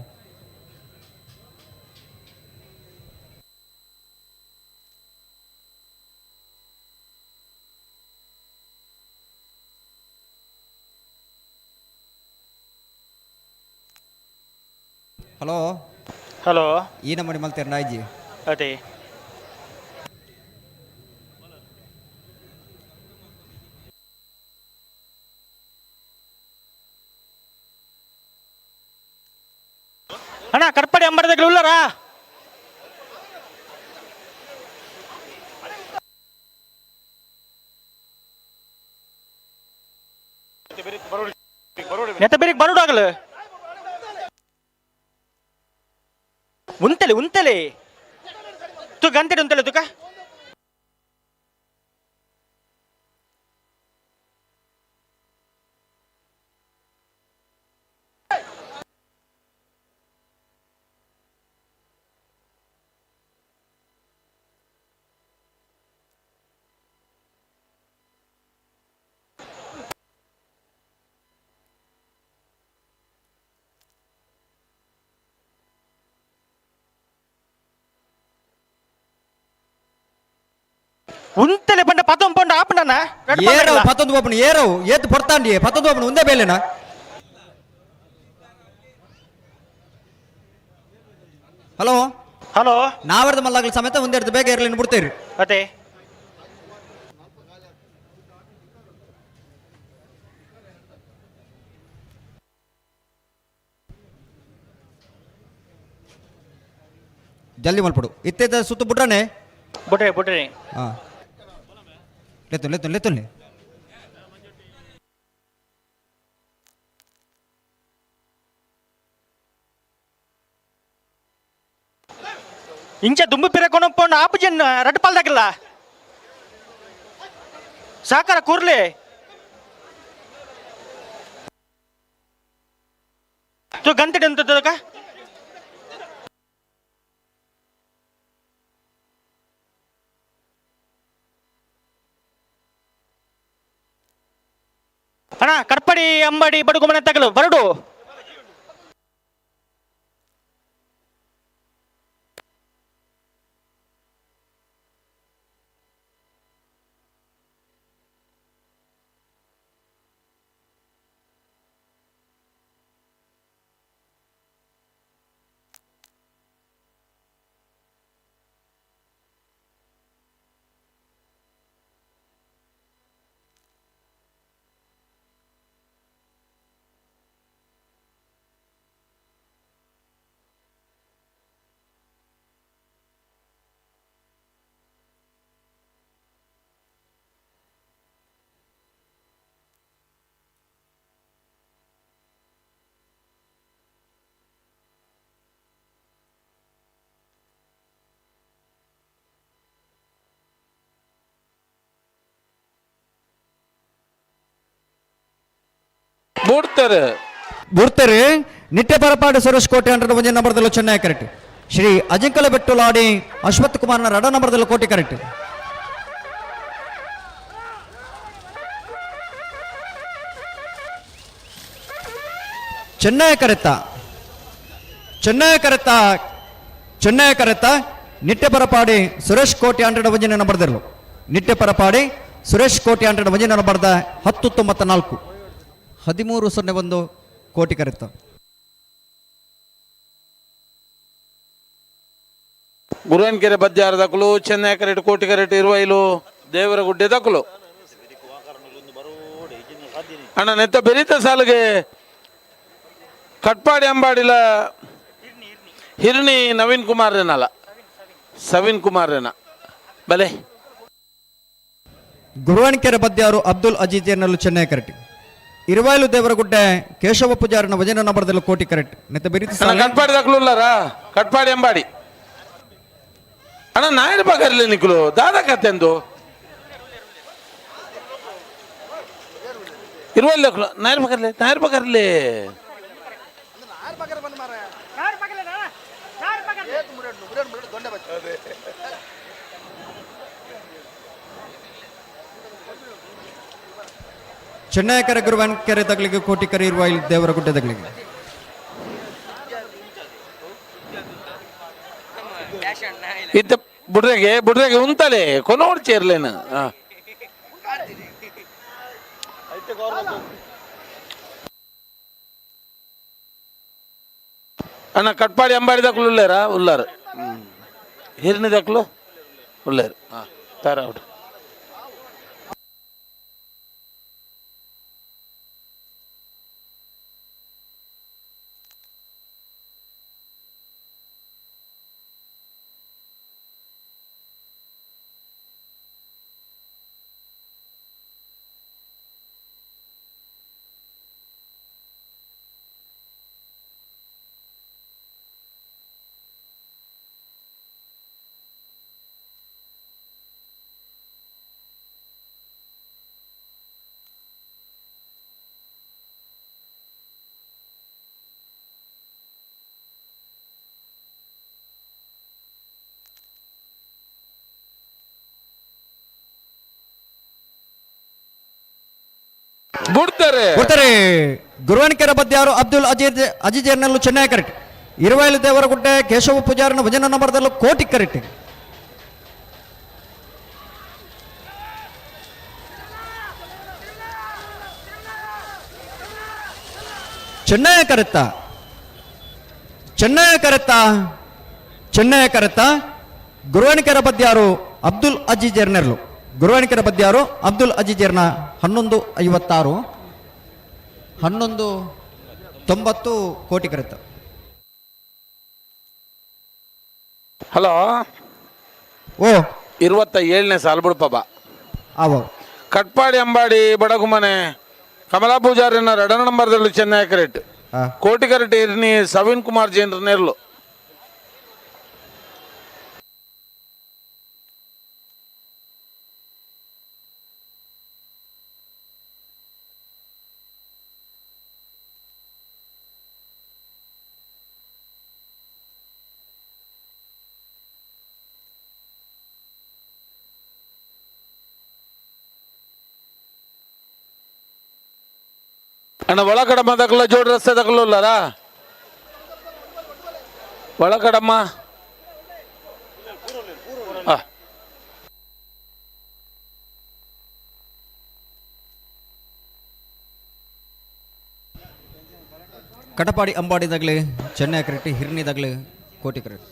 ಹಲೋ ಹಲೋ ಈ ನಮ್ಮನೆ ಮಲ್ತೇರ ನಾಯ್ಜಿ ಅದೇ ಅಣ್ಣ ಕಡಪಾಡಿ ಅಂಬಡಿದಾಗಲು ಉಳ್ಳಾರ ನೆತ್ತ ಬೇರೆ ಬರೋಡು ಆಗಲು ಉಂತಲೆ ತು ಗಂತಿಡಿ ಉಂತಲೆ ತುಕ ಉಂತಲೆ ಬಂಡ ಪತ್ತೊಂದು ಆಪಣ್ಣ ಏರೋ 11 ಓಪನ್ ಏರೋ ಏತ್ ಪಡ್ತಾಂಡಿ 11 ಓಪನ್ ಒಂದೇ ಬೇಲೆನಾ ಹಲೋ ಹಲೋ ನಾವರ್ದ ಮಲ್ಲಾಗಲ ಸಮೇತ ಒಂದೇ ಇರ್ದು ಬೇಗ ಇರಲಿ ಬಿಡ್ತೀರಿ ಅದೇ ಜಲ್ದಿ ಮಲ್ಪಡು ಇತ್ತೈತ ಸುತ್ತು ಬಿಟ್ರಾನೆ ಬಿಟ್ರೆ ಹಾಂ ಲೆತ್ತುಲೆ ಇಂಚ ದುಂಬು ಪಿರಕೊಂಡು ಆಪುಜನ್ ರಡ್ ಪಾಲ್ದಾಗಿಲ್ಲ ಸಾಕಾರ ಕೂರ್ಲಿ ತು ಗಂತಿಡಿ ಅಂತ ಅಣ್ಣ ಕಡ್ಪಡಿ ಅಂಬಡಿ ಬಡುಗುಮನೆ ತಗಲು ಬರಡು ಬುಡ್ತಾರೆ ನಿತ್ಯ ಪರಪಾಡು ಸುರೇಶ್ ಕೋಟೆ ಅಂಡ್ರದ ಒಂದೇ ನಂಬರ್ದಲ್ಲೂ ಚೆನ್ನೈ ಕರೆಕ್ಟ್ ಶ್ರೀ ಅಜಿಂಕಲ ಬೆಟ್ಟುಲಾಡಿ ಅಶ್ವಥ್ ಕುಮಾರ್ನ ರಡ ನಂಬರ್ದಲ್ಲೂ ಕೋಟಿ ಕರೆಕ್ಟ್ ಚೆನ್ನೈ ಕರೆತ್ತ ನಿತ್ಯ ಪರಪಾಡಿ ಸುರೇಶ್ ಕೋಟೆ ಅಂಡ್ರದ ಒಂದೇ ನಂಬರ್ದಲ್ಲೂ ನಿತ್ಯ ಪರಪಾಡಿ ಸುರೇಶ್ ಕೋಟೆ ಅಂಡ್ರದ ಒಂದೇ ನಂಬರ್ದ 1094 1301 ಕೋಟಿ ಕರೆತ್ತ ಗುರುವನ್ಕೆರೆ ಬದ್ಯಾರ ದಕ್ಕಲು ಚೆನ್ನೈ ಕರೆಟ್ ಕೋಟಿ ಕರೆಟ್ ಇರುವೈಲು ದೇವರ ಗುಡ್ಡೆ ದಕ್ಕಲು ಅಣ್ಣ ನೆತ್ತ ಬೆರೀತ ಸಾಲಿಗೆ ಕಟ್ಪಾಡಿ ಅಂಬಾಡಿಲ ಹಿರ್ನಿ ನವೀನ್ ಕುಮಾರ್ ರೇನಲ್ಲ ಸವೀನ್ ಕುಮಾರ್ ರೇನ ಬಲೆ ಗುರುವನ್ಕೆರೆ ಬದ್ಯಾರು ಅಬ್ದುಲ್ ಅಜೀಜ್ ಎನ್ನಲು ಚೆನ್ನೈ ಕರೆಕ್ಟ್ ಇರುವಾಯಲು ದೇವರಗುಡ್ಡೆ ಕೇಶವ ಪೂಜಾರನ ವಜನ ನಂಬರ್ದಲ್ಲೂ ಕೋಟಿ ಕರೆಕ್ಟ್ ನೆತ್ತ ಬೆರೀತ ಕಟ್ಪಾಡಿ ದಕ್ಕಲುಲ್ಲಾರ ಕಟ್ಪಾಡಿ ಅಂಬಾಡಿ ಅಣ್ಣ ನಾಯರ್ ಬಗರ್ಲಿ ನಿಕ್ಲು ದಾದಾ ಕತ್ತೆಂದು ಇರುವಲ್ಲ ನಾಯರ್ ಬಗರ್ಲಿ ಚೆನ್ನೈ ಕೆರೆ ಗುರುವನ್ಕೆರೆ ತಗಲಿಗೆ ಕೋಟಿ ಕರೆ ಇರುವ ಇಲ್ಲಿ ದೇವರ ಗುಡ್ಡೆ ತಗಲಿಗೆ ಇತ್ತ ಬುಡ್ರೆಗೆ ಉಂತಲೆ ಕೊನೋಡ್ ಚೇರ್ಲೇನು ಅಣ್ಣ ಕಟ್ಪಾಡಿ ಅಂಬಾಡಿ ದಕ್ಕಲು ಉಲ್ಲಾರು ಹಿರ್ನಿ ದಕ್ಕಲು ಉಳ್ಳೇರು ತಾರ ಔಟ್ ಬಿಡ್ತಾರೆ ಗುರುವನ್ಕೆರೆ ಬದ್ಯಾರು ಅಬ್ದುಲ್ ಅಜೀಜ್ ಎನ್ನಲು ಚೆನ್ನೈ ಕರೆಕ್ಟ್ ಇರುವಾಯಲು ದೇವರಗುಡ್ಡೆ ಕೇಶವ ಪೂಜಾರನ ವಜನ ನಂಬರ್ದಲ್ಲೂ ಕೋಟಿ ಕರೆಕ್ಟ್ ಚೆನ್ನೈ ಕರೆತ್ತ ಗುರುವನ್ಕೆರೆ ಬದ್ಯಾರು ಅಬ್ದುಲ್ ಅಜೀಜ್ ಎರ್ನೆರ್ಲು ಗುರುವನ್ಕೆರೆ ಬದ್ಯಾರು ಅಬ್ದುಲ್ ಅಜೀಜರ್ನ 1156 1190 ಕೋಟಿ ಕರೆತ್ತ ಹಲೋ ಓ 27ನೇ ಸಾಲು ಬಿಡಪ್ಪ ಬಾ. ಅವ ಕಟ್ಪಾಡಿ ಅಂಬಾಡಿ ಬಡಗುಮನೆ ಕಮಲಾ ಪೂಜಾರಿನ 2 ನಂಬರ್ದಲ್ಲಿ ಚೆನ್ನೈ ಕರೆಕ್ಟ್. ಕೋಟಿಕರೆಟ್ ಇರ್ನಿ ಸವಿನ್ ಕುಮಾರ್ ಜೈನ್ರ ನೆರ್ಲು. ಅಣ್ಣ ಒಳಕಡಮ್ಮ ತಗಲ ಜೋಡ್ ರಸ್ತೆ ತಗಲುಲ್ಲಾರ ಒಳಕಡಮ್ಮ ಕಟಪಾಡಿ ಅಂಬಾಡಿದಾಗಲಿ ಚೆನ್ನೈ ಕರೆಕ್ಟ್ ಹಿರ್ನಿದಾಗಲಿ ಕೋಟಿ ಕರೆಕ್ಟ್.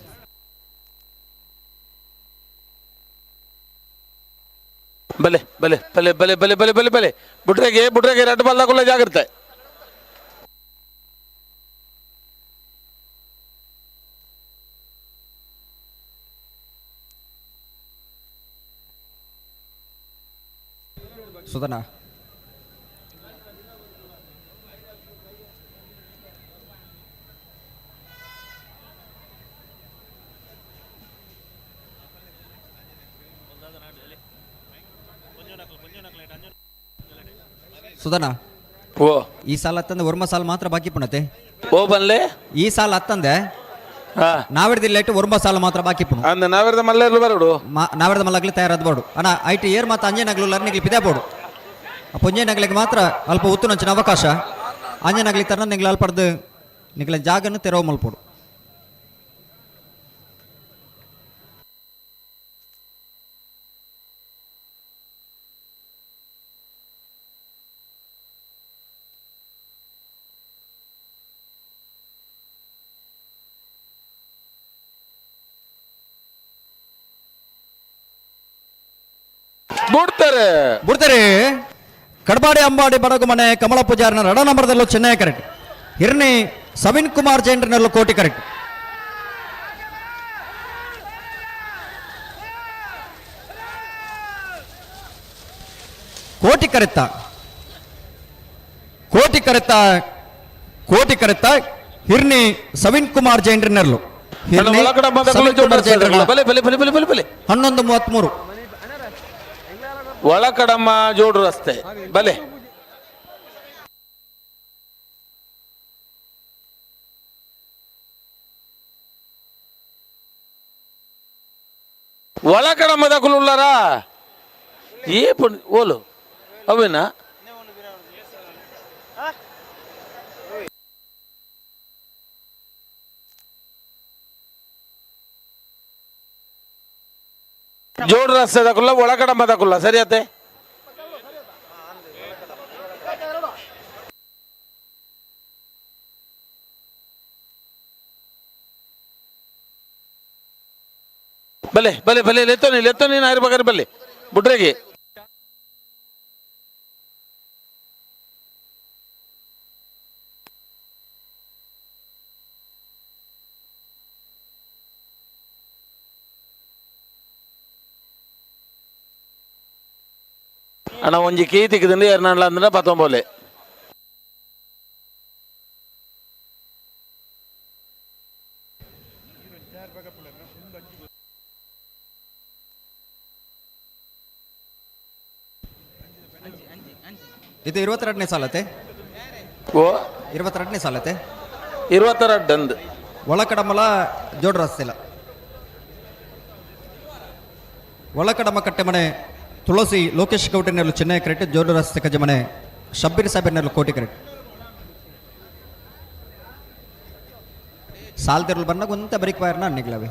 ಬಲೆ ಬಲೆ ಬಲೆ ಬಲೆ ಬಲೆ ಬಲೆ ಬಲೆ ಬಲೆ ಬುಟ್ರೆಗೆ ಬುಟ್ರೆಗೆ 2 ಬಾಲ್ ತಗೊಳ್ಳ ಜಾಗ್ರತೆ. ಸುಧನಾ ಸುಧನಾ ಓ ಈ ಸಾಲ ಹತ್ತಂದೆ ವರ್ಮ ಸಾಲ ಮಾತ್ರ ಬಾಕಿ ಪುಣತೆ ಓ ಬನ್ಲೆ ಈ ಸಾಲ ಹತ್ತಂದೆ ನಾವಿಡ್ದಿಲ್ಲ ವರ್ಮ ಸಾಲ ಮಾತ್ರ ಬಾಕಿ ಪುಣು ಅಂದ ನಾವಿರ್ದ ಮಲ್ಲೇರ್ಲು ಬರೋಡು ನಾವಿಡ್ದ ಮಲ್ಲಾಗ್ಲಿ ತಯಾರಾದ ಬೋಡು ಅಣ್ಣ ಐಟಿ ಏರ್ ಮಾತ್ರ ಅಂಜನಾಗ್ಲು ಲರ್ನಿಗ್ಲಿ ಪಿದೆ ಬೋಡು ಪುಂಜೇನಾಗ್ಲಿಗೆ ಮಾತ್ರ ಅಲ್ಪ ಉತ್ತು ನಂಚಿನ ಅವಕಾಶ ಅಂಜನಾಗ್ಲಿ ತರ ನಿಗ್ಲ ಅಲ್ಪಡ್ದು ನಿಗ್ಲ ಜಾಗನ್ನು ತೆರವು ಮಲ್ಪೋಡು. ಬಿಡ್ತಾರೆ ಕಡಪಾಡಿ ಅಂಬಾಡಿ ಬಡಗು ಮನೆ ಕಮಲ ಪೂಜಾರಿನ 2 ನಂಬರ್ದಲ್ಲೂ ಚೆನ್ನೈ ಕರೆಕ್ಟ್. ಹಿರ್ನಿ ಸವಿನ್ ಕುಮಾರ್ ಜೈನ್ರಲ್ಲೂ ಕೋಟಿ ಕರೆಕ್ಟ್. ಕೋಟಿ ಕರೆತ್ತ ಕೋಟಿ ಕರೆತ್ತ ಕೋಟಿ ಕರೆತ್ತ ಹಿರ್ನಿ ಸವಿನ್ ಕುಮಾರ್ ಜೈನ್ರಲ್ಲೂ 11:33 ಒಳಕಡಮ್ಮ ಜೋಡು ರಸ್ತೆ ಬಲೆ ಒಳಕಡಮ್ಮ ತಗೊಳ್ಳುಲ್ಲಾರ ಏ ಓಲು ಅವೇನಾ ಜೋಡು ರಸ್ತೆ ತಗೊಳ್ಳ ಒಳಕಡಮ್ಮ ತಗೊಳ್ಳ ಸರಿ ಅತ್ತೆ. ಬಲೆ ಬಲೆ ಬಲೆ ಲೆತ್ತೋನಿ ನಾಯಿರ್ಬೇಕಾದ್ರೆ ಬಲ್ಲಿ ಬುಡ್ರೆಗೆ ಅಣ್ಣ ಒಂಜಿ ಕೀ ತಿಕ್ಕದಿಂದ ಎರ್ನಾಡ್ಲ ಅಂದ್ರೆ 19 ಇದು 22ನೇ ಸಾಲತೆ ಓ 22ನೇ ಸಾಲತೆ 22 ಒಳಕಡಮಲ ಜೋಡು ರಸ್ತೆಲ ಒಳಕಡಮ ಕಟ್ಟೆ ಮನೆ ತುಳಸಿ ಲೋಕೇಶ್ ಕೌಟಿನೆರಲು ಚೆನ್ನೈ ಕರೆಕ್ಟ್. ಜೋಡು ರಸ್ತೆ ಕಜೆ ಮನೆ ಶಬ್ಬೀರ್ ಸಾಹೇಬನೆರಲು ಕೋಟಿ ಕರೆಕ್ಟ್. ಸಾಲ್ದಿರಲು ಬಂದಾಗ ಒಂತ ಬರೀಕ್ ಬಾಯರ್ನ ಅನ್ನಿಗ್ಲವೆ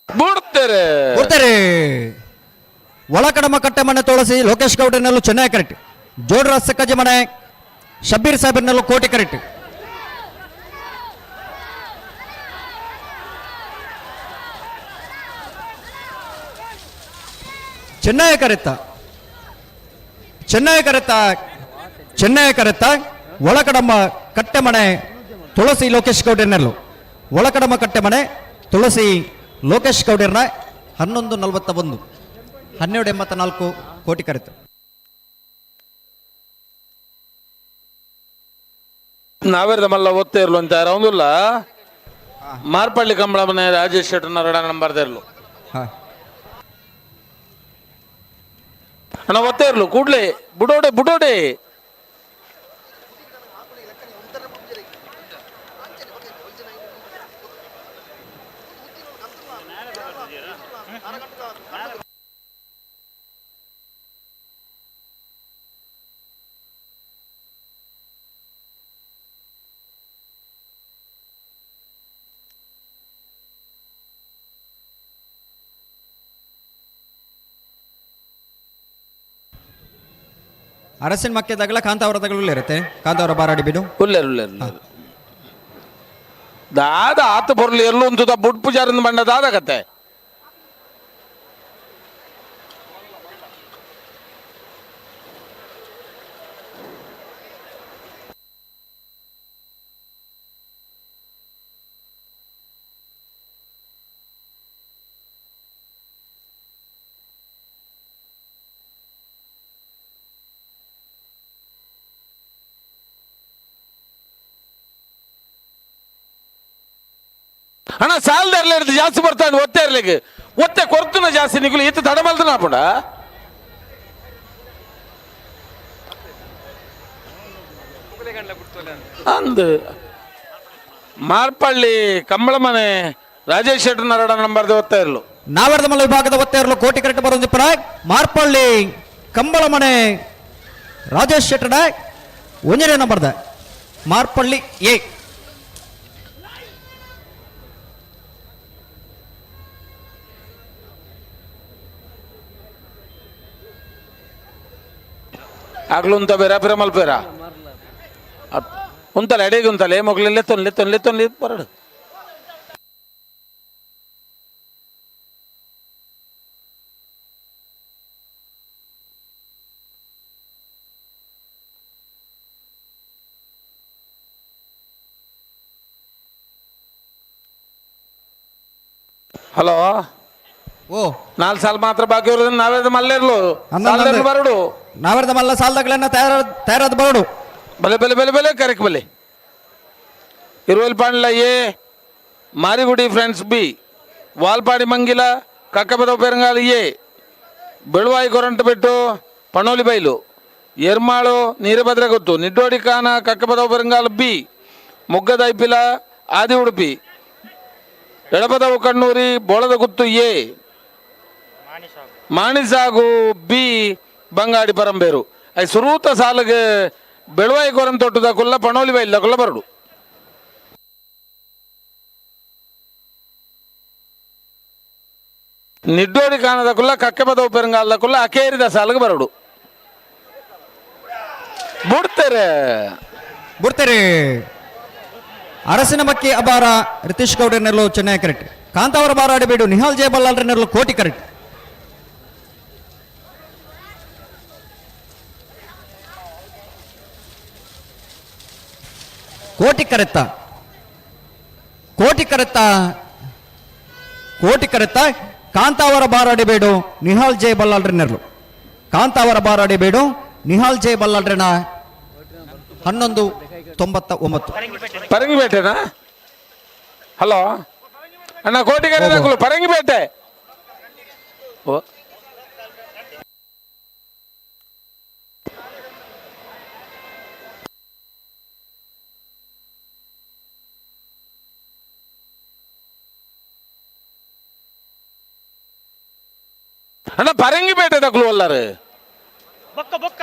ಬಿಡ್ತಾರೆ. ಒಳಕಡಮ ಕಟ್ಟೆಮನೆ ತುಳಸಿ ಲೋಕೇಶ್ ಗೌಡನಲ್ಲೂ ಚೆನ್ನೈ ಕರೆಕ್ಟ್. ಜೋಡ್ರ ಸಕ್ಕಜಿ ಮನೆ ಶಬ್ಬೀರ್ ಸಾಹೇಬ್ನಲ್ಲೂ ಕೋಟಿ ಕರೆಕ್ಟ್. ಚೆನ್ನೈ ಕರೆತ್ತ ಒಳಕಡಮ್ಮ ಕಟ್ಟೆಮನೆ ತುಳಸಿ ಲೋಕೇಶ್ ಗೌಡನಲ್ಲೂ ಒಳಕಡಮ ಕಟ್ಟೆಮನೆ ತುಳಸಿ ಲೋಕೇಶ್ ಗೌಡರ್ನ 11:41 12:84 ಕೋಟಿ ಕರೆತು. ನಾವೇರ್ದ ಮಲ್ಲ ಒತ್ತೇ ಇರ್ಲು ಅಂತ ಯಾರೊಂದಿಲ್ಲ ಮಾರ್ಪಳ್ಳಿ ಕಂಬಳ ಮನೆ ರಾಜೇಶ್ ಶೆಟ್ಟರ್ನ 2 ನಂಬರ್ದ ಇರ್ಲು ಅಣ್ಣ ಒತ್ತೇ ಇರ್ಲು ಕೂಡ್ಲೆ ಬುಡೋಡೆ ಅರಸಿನ ಮಕ್ಕದಾಗಲ ಕಾಂತಾವರದಾಗಲೂ ಇರುತ್ತೆ. ಕಾಂತಾವರ ಬಾರಾಡಿ ಬಿಡು ದಾದ ಆತ ಬರ್ಲಿ ಎಲ್ಲೂ ಒಂದು ಬುಡ್ ಪೂಜಾರಿಂದ ಬಂಡ ದಾದಾಗತ್ತೆ. ಅಣ್ಣ ಸಾಲದಾರ್ಲ ಇರ್ದು ಜಾಸ್ತಿ ಬರ್ತಾನೆ ಒತ್ತೆ ಇರ್ಲಿಕ್ಕೆ ಒತ್ತೆ ಕೊರ್ತನ ಜಾಸ್ತಿ ನಿಗುಲು ಈತ ತಡಮಲ್ದನ ಪುಡ ಅಂದು ಮಾರ್ಪಳ್ಳಿ ಕಂಬಳ ಮನೆ ರಾಜೇಶ್ ಶೆಟ್ಟರ್ನ 2 ನಂಬರ್ದ ಒತ್ತೆ ಇರ್ಲು ನಾವರ್ದ ಮಲ್ಲ ವಿಭಾಗದ ಒತ್ತೆ ಇರಲು ಕೋಟಿ ಕರೆಕ್ಟ್ ಬರೋದು ಪರ ಮಾರ್ಪಳ್ಳಿ ಕಂಬಳ ಮನೆ ರಾಜೇಶ್ ಶೆಟ್ಟರ್ನ 1 ನಂಬರ್ದ ಮಾರ್ಪಳ್ಳಿ ಎ ಆಗ್ಲು ಉಂತ ಬೇರೆ ಬೇರೆ ಮಲ್ಪೇರ ಉಂತಲ್ಲ ಎಡೆಗೆ ಉಂತಲ್ಲ ಏ ಮಗ್ಳು ಲೆತ್ತೊನ್ಲಿ ಬರಡು ಹಲೋ ಓ 4 ಸಾಲ ಮಾತ್ರ ಬಾಕಿ ಇರೋದನ್ನ ನಾವೇದ ಮಲ್ಲೇರ್ಲು ಬರಡು ನಾವರ್ದ ಮಲ್ಲ ಸಾಲದಾಗಲನ್ನ ತಯಾರಾದ ಬರಡು ಬಲೆ ಕರೆಕ್ಟ್ ಬಲೆ ಇರುವಲ್ ಪಾಂಡ್ಲ A Marigudi friends B Valpadi ಮಂಗಿಲ ಕಕ್ಕಬದ ಪೆರಂಗಾಲ ಎ ಬೆಳುವಾಯಿ ಕೊರಂಟ ಬಿಟ್ಟು ಪಣೋಲಿ ಬೈಲು ಎರ್ಮಾಳು ನೀರಭದ್ರ ಗೊತ್ತು ನಿಡ್ಡೋಡಿ ಕಾನ ಕಕ್ಕಬದ ಪೆರಂಗಾಲ ಬಿ ಮೊಗ್ಗದ ಐಪಿಲ ಆದಿ ಉಡುಪಿ ಎಡಪದವು ಕಣ್ಣೂರಿ ಬೋಳದ ಗುತ್ತು ಎ ಮಾಣಿಸಾಗು ಬಿ ಬಂಗಾಡಿ ಪರಂಬೇರು ಐ ಸುರೂತ ಸಾಲಿಗೆ ಬೆಳುವಾಯಿ ಕೊರನ್ ತೊಟ್ಟದ ಕುಲ್ಲ ಪಣೋಲಿ ಬೈಲ ಕುಲ್ಲ ಬರಡು ನಿಡ್ಡೋಡಿ ಕಾಣದ ಕುಲ್ಲ ಕಕ್ಕೆ ಪದವು ಪೆರಂಗಾಲದ ಕುಲ್ಲ ಅಕೇರಿದ ಸಾಲಿಗೆ ಬರಡು ಬಿಡ್ತಾರೆ ಅರಸಿನ ಮಕ್ಕಿ ಅಬಾರ ರಿತೀಶ್ ಗೌಡರ್ನೆಲ್ಲೂ ಚೆನ್ನೈ ಕರೆಕ್ಟ್. ಕಾಂತಾವರ ಬಾರಾಡಿಬೇಡು ನಿಹಾಲ್ ಜೆ ಬಲ್ಲಾಲ್ರನ್ನೆಲ್ಲೂ ಕೋಟಿ ಕರೆಕ್ಟ್. ಕೋಟಿ ಕರೆತ್ತ ಕಾಂತಾವರ ಬಾರಾಡಿಬೇಡು ನಿಹಾಲ್ ಜೆ ಬಲ್ಲಾಲ್ರನ್ನೆಲ್ಲೂ ಕಾಂತಾವರ ಬಾರಾಡಿಬೇಡು ನಿಹಾಲ್ ಜೆ ಬಲ್ಲಾಲ್ರನ 11:99 ಪರಂಗಿಪೇಟೆನಾ ಹಲೋ ಅಣ್ಣ ಕೋಟಿಗೆರೆ ದಕ್ಕಲು ಪರಂಗಿಪೇಟೆ. ಓ ಅಣ್ಣ ಪರಂಗಿಪೇಟೆ ದಕ್ಕಲು ಅಲ್ಲಾರು ಬೊಕ್ಕ ಬೊಕ್ಕ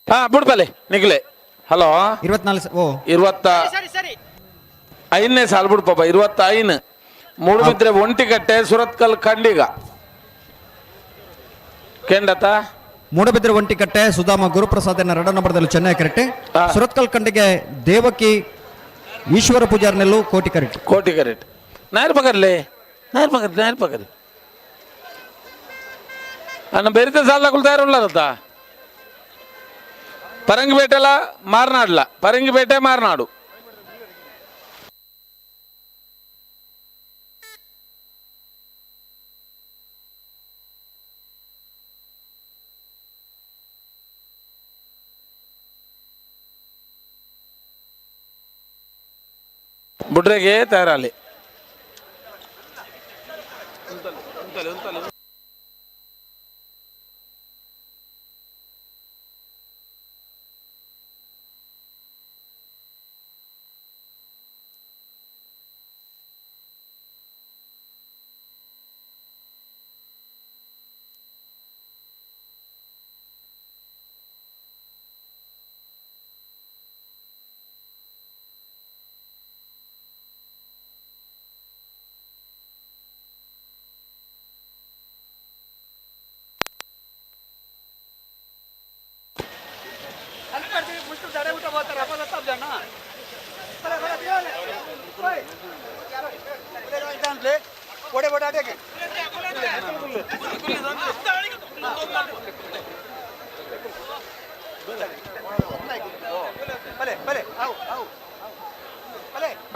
ಹಾ ಬಿಡ್ಬಲೆ ನಿಗ್ಲೆ. ಹಲೋ 24 ಓ 25ನೇ ಸಾಲ್ ಬಿಡು ಪಾಪ 25 ಮೂಡುಬಿದ್ರೆ ಒಂಟಿಕಟ್ಟೆ ಸುರತ್ಕಲ್ ಖಂಡಿಗ ಕೆಂಡತ ಮೂಡಬಿದ್ರೆ ಒಂಟಿಕಟ್ಟೆ ಸುಧಾಮ ಗುರುಪ್ರಸಾದ್ 2 ನಂಬರ್ದಲ್ಲಿ ಚೆನ್ನೈ ಕರೆಕ್ಟ್. ಸುರತ್ಕಲ್ ಕಂಡಿಗೆ ದೇವಕಿ ಈಶ್ವರ ಪೂಜಾರ್ನೆಲ್ಲು ಕೋಟಿ ಕರೆಕ್ಟ್. ಕೋಟಿ ಕರೆಕ್ಟ್. ನಾಯರ್ ಪಕರ್ಲೆ ಅಣ್ಣ ಬೆರಿತ ಸಾಲ ತಗೊಳ್ತಾಯಿರಲ್ಲ ಪರಂಗಿಪೇಟೆಲ ಮಾರ್ನಾಡ್ಲ ಪರಂಗಿಪೇಟೆ ಮಾರ್ನಾಡು. ಬುಡ್ರೆಗೆ ತಯಾರಾಲಿ.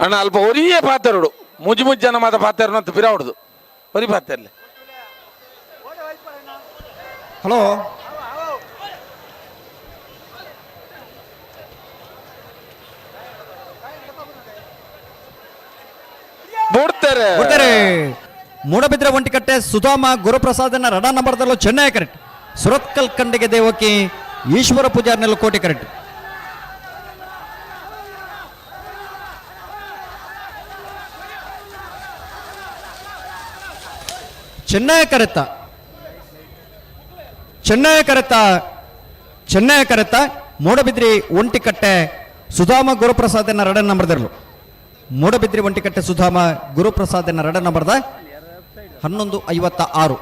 ಅಣ್ಣ ಅಲ್ಪ ಒರಿಯೇ ಪಾತೆರಡು ಮುಜ್ಜನ ಮಾತ ಪಾತೆರನಂತ ಪಿರಾವಡ್ದು ಒರಿ ಪಾತೆರ್ಲೆ. ಹಲೋ ಬಿಡ್ತಾರೆ ಮೂಡಬಿದ್ರೆ ಒಂಟಿಕಟ್ಟೆ ಸುಧಾಮ ಗುರುಪ್ರಸಾದ್ 2 ನಂಬರ್ದಲ್ಲೂ ಚೆನ್ನೈ ಕರೆಕ್ಟ್. ಸುರತ್ಕಲ್ ಕಂಡಿಗೆ ದೇವಕಿ ಈಶ್ವರ ಪೂಜಾರ್ನೆಲ್ಲು ಕೋಟಿ ಕರೆಕ್ಟ್. ಚೆನ್ನೈ ಕರೆತ ಮೂಡಬಿದ್ರಿ ಒಂಟಿಕಟ್ಟೆ ಸುಧಾಮ ಗುರುಪ್ರಸಾದ್ 2 ನಂಬರ್ದಲ್ಲೂ ಮೂಡಬಿದ್ರಿ ಒಂಟಿಕಟ್ಟೆ ಸುಧಾಮ ಗುರುಪ್ರಸಾದ್ 2 ನಂಬರ್ದ 11:56.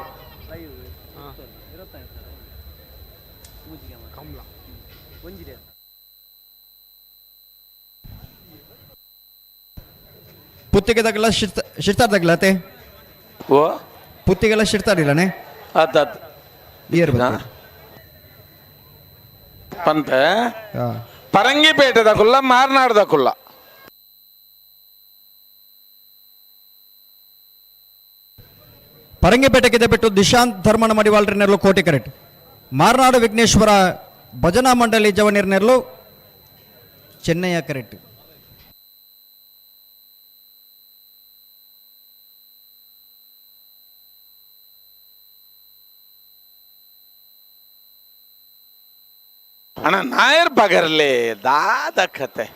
ಪುತ್ತಿಗೆದಾಗಲ್ಲ ಶಿರ್ತಾರ್ದಾಗಲತೆ ಓ ಪುತ್ತಿಗೆಲ್ಲ ಶಿರ್ತಾರಿಲ್ಲನೆ ಆತ ಪಂತೆ ಪರಂಗಿಪೇಟೆದ ಕುಲ್ಲ ಮಾರ್ನಾಡ್ದ ಕುಲ್ಲ ಪರಂಗಿಪೇಟೆಗೆ ಬಿಟ್ಟು ದಿಶಾಂತ್ ಧರ್ಮಣ ಮಡಿವಾಳ್ರನೆರಲು ಕೋಟಿ ಕರೆಕ್ಟ್. ಮಾರ್ನಾಡು ವಿಘ್ನೇಶ್ವರ ಭಜನಾ ಮಂಡಳಿ ಜವನಿರ್ನೆರಲು ಚೆನ್ನೈಯ ಕರೆಕ್ಟ್. ಅಣ್ಣ ನಾಯರ್ ಪಗರ್ಲೆ ದಾದ ಕತೆ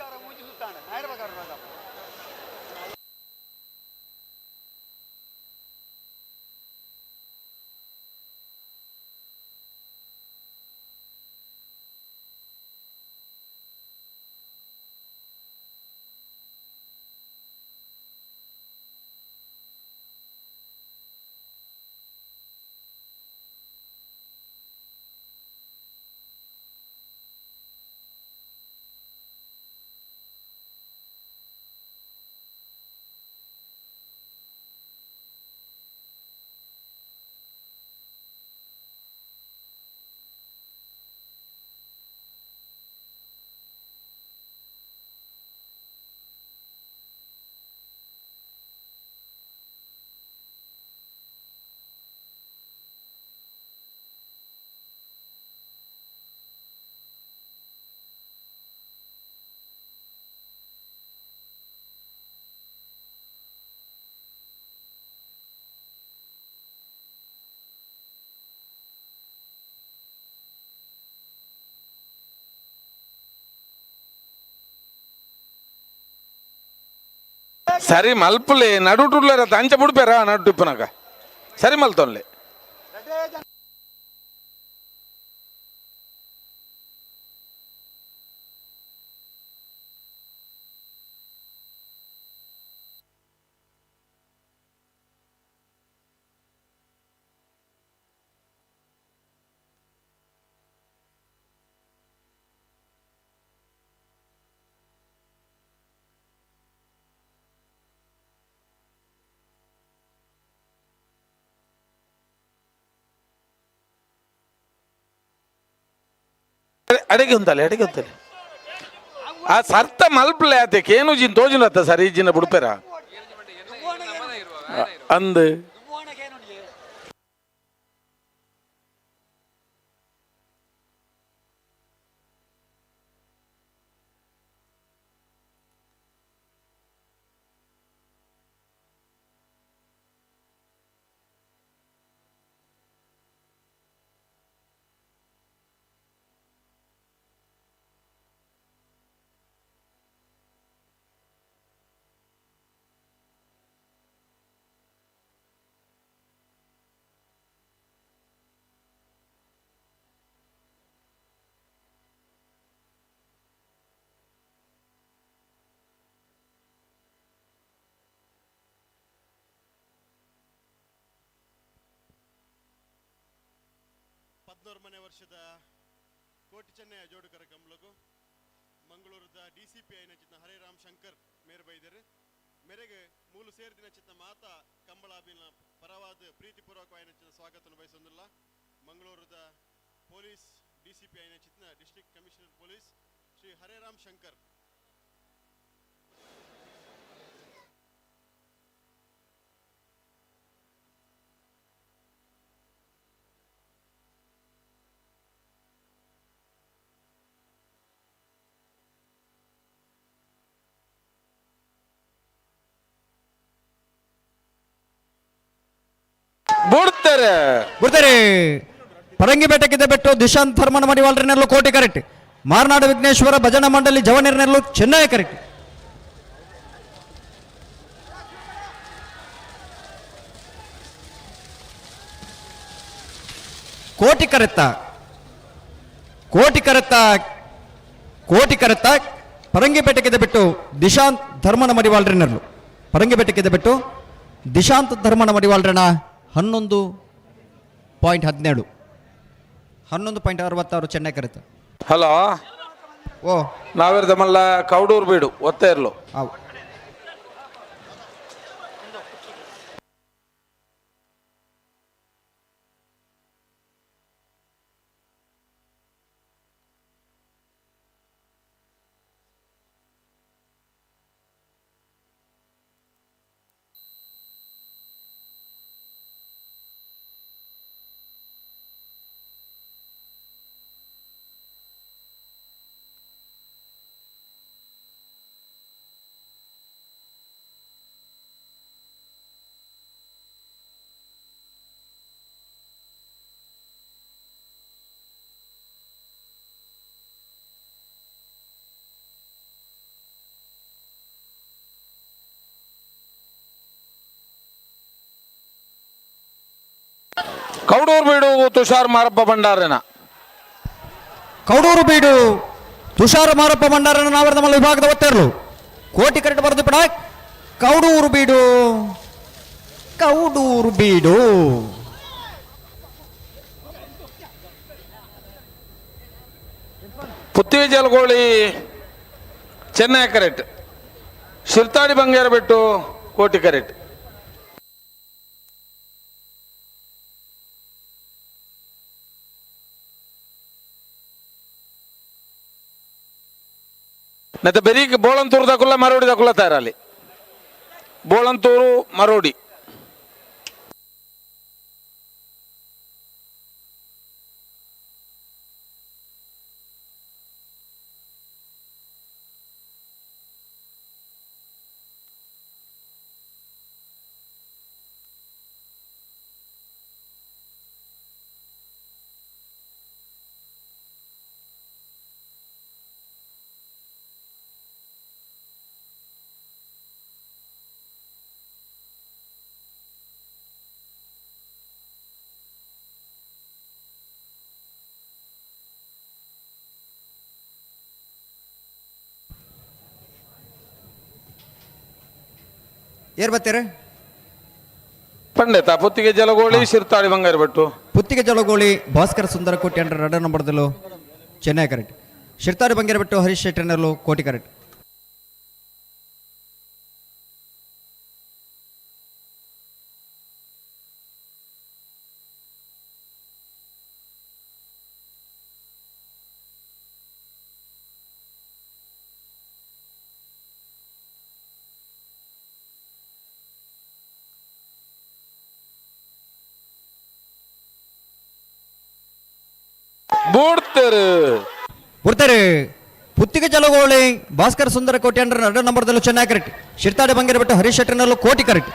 ಸರಿ ಮಲ್ಪಲೆ ನಡುಟುಳ್ಳರ ಅಂಚ ಬಿಡ್ಪೇರ ನಡು ಟಿಪ್ಪನಾಗ ಸರಿ ಮಲ್ತೊನ್ಲೆ ಅಡಿಗೆ ಉಂತಲೆ ಆ ಸರ್ತ ಮಲ್ಪಲೆ ಆತಕ್ಕೆ ಏನು ಜಿನ್ ತೋಜಿನತ್ತ ಸರಿ ಜಿನ ಬಿಡ್ಪೇರ ಅಂದ್ ಹದಿನಾರನೇ ವರ್ಷದ ಕೋಟಿ ಚೆನ್ನಯ ಜೋಡುಕರ ಕಂಬಳಗು ಮಂಗಳೂರದ DCP ಐನ ಚಿತ್ತ ಹರೇರಾಮ್ ಶಂಕರ್ ಮೇರೆ ಬೈದರು ಮೇರೆಗೆ ಮೂಲು ಸೇರಿದಿನ ಚಿತ್ತ ಮಾತ ಕಂಬಳಾಬಿನ ಪರವಾದ ಪ್ರೀತಿಪೂರ್ವಕವಾದ ಚಿತ್ತ ಸ್ವಾಗತವನ್ನು ಬಯಸೊಂದಿಲ್ಲ ಮಂಗಳೂರದ ಪೊಲೀಸ್ DCP ಐನ ಚಿತ್ತ district commissioner police Shri Hareram Shankar ಬಿಡ್ತಾರೆ ಪರಂಗಿ ಬೆಟ್ಟಕ್ಕಿದ್ದ ಬೆಟ್ಟು ದಿಶಾಂತ್ ಧರ್ಮನ ಮಡಿವಾಳ್ರನೆಲ್ಲೂ ಕೋಟಿ ಕರೆಕ್ಟ್ ಮಾರ್ನಾಡು ವಿಘ್ನೇಶ್ವರ ಭಜನಾ ಮಂಡಳಿ ಜವನೀರ್ನೆಲ್ಲೂ ಚೆನ್ನೈ ಕರೆಕ್ಟ್ ಕೋಟಿ ಕರೆತ್ತ ಪರಂಗಿ ಬೆಟ್ಟಕ್ಕಿದ್ದ ಬಿಟ್ಟು ದಿಶಾಂತ್ ಧರ್ಮನ ಮಡಿವಾಳ್ರನೆಲ್ಲೂ ಪರಂಗಿ ಬೆಟ್ಟಕ್ಕಿದ್ದ ಬಿಟ್ಟು ದಿಶಾಂತ್ ಧರ್ಮನ ಮಡಿವಾಳ್ರನ 11.17 11.66 ಚೆನ್ನೈ ಕರೆತ ಹಲೋ ಓ ನಾವೇರ್ದ ಮಲ್ಲ ಕೌಡೂರು ಬೀಡು ಒತ್ತೆ ಇರ್ಲು ಕೌಡೂರು ಬೀಡು ತುಷಾರ್ ಮಾರಪ್ಪ ಭಂಡಾರನ ಕೌಡೂರು ಬೀಡು ತುಷಾರ ಮಾರಪ್ಪ ಭಂಡಾರನ ನಾವರ ನಮ್ಮ ವಿಭಾಗದ ಒತ್ತೇರ್ಲು ಕೋಟಿ ಕರೆಕ್ಟ್ ಬರೆದು ಬಿಡ ಕೌಡೂರು ಬೀಡು ಪುತ್ತಿಗೆ ಜಲಗೋಳಿ ಚೆನ್ನೈ ಕರೆಕ್ಟ್ ಶಿರ್ತಾಡಿ ಬಂಗೇರ ಬಿಟ್ಟು ಕೋಟಿ ಕರೆಕ್ಟ್ ಮತ್ತೆ ಬೆರೀಕ್ ಬೋಳಂತೂರು ದಕುಲ್ಲ ಮರೋಡಿ ದಕುಲ್ಲ ತಯಾರಲ್ಲಿ ಬೋಳಂತೂರು ಮರೋಡಿ ಏರ್ ಬತ್ತೀರಿ ಪಂಡಿತ ಪುತ್ತಿಗೆ ಜಲಗೋಳಿ ಶಿರ್ತಾಳಿ ಬಂಗಾರ ಭಟ್ಟು ಪುತ್ತಿಗೆ ಜಲಗೋಳಿ ಭಾಸ್ಕರ್ ಸುಂದರ ಕೋಟಿ ಅಂಡ್ರ 2 ನಂಬರ್ದಲ್ಲೂ ಚೆನ್ನೈ ಕರೆಕ್ಟ್. ಶಿರ್ತಾರಿ ಬಂಗಾರ ಭಟ್ಟು ಹರೀಶ್ ಶೆಟ್ಟರ್ನಲ್ಲೂ ಕೋಟಿ ಕರೆಕ್ಟ್. ಬುಡ್ತಾರೆ ಪುತ್ತಿಗೆ ಜಲಗೋಳಿ ಭಾಸ್ಕರ್ ಸುಂದರ ಕೋಟಿ ಅಂಡ್ರ 2 ನಂಬರ್ದಲ್ಲೂ ಚೆನ್ನೈ ಕರೆಕ್ಟ್. ಶಿರ್ತಾಡಿ ಬಂಗಾರ ಭಟ್ಟು ಹರೀಶ್ ಶೆಟ್ಟರ್ನಲ್ಲೂ ಕೋಟಿ ಕರೆಕ್ಟ್.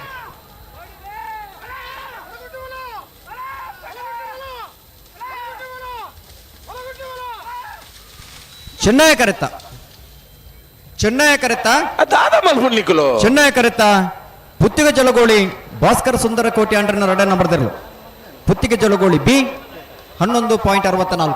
ಚೆನ್ನೈ ಕರೆತ್ತ ಚೆನ್ನೈ ಕರೆತ್ತ ಪುತ್ತಿಗೆ ಜಲಗೋಳಿ ಭಾಸ್ಕರ್ ಸುಂದರ ಕೋಟಿ ಅಂಡ್ರ 2 ನಂಬರ್ದಲ್ಲೂ ಪುತ್ತಿಗೆ ಜಲಗೋಳಿ ಬಿ 11.64.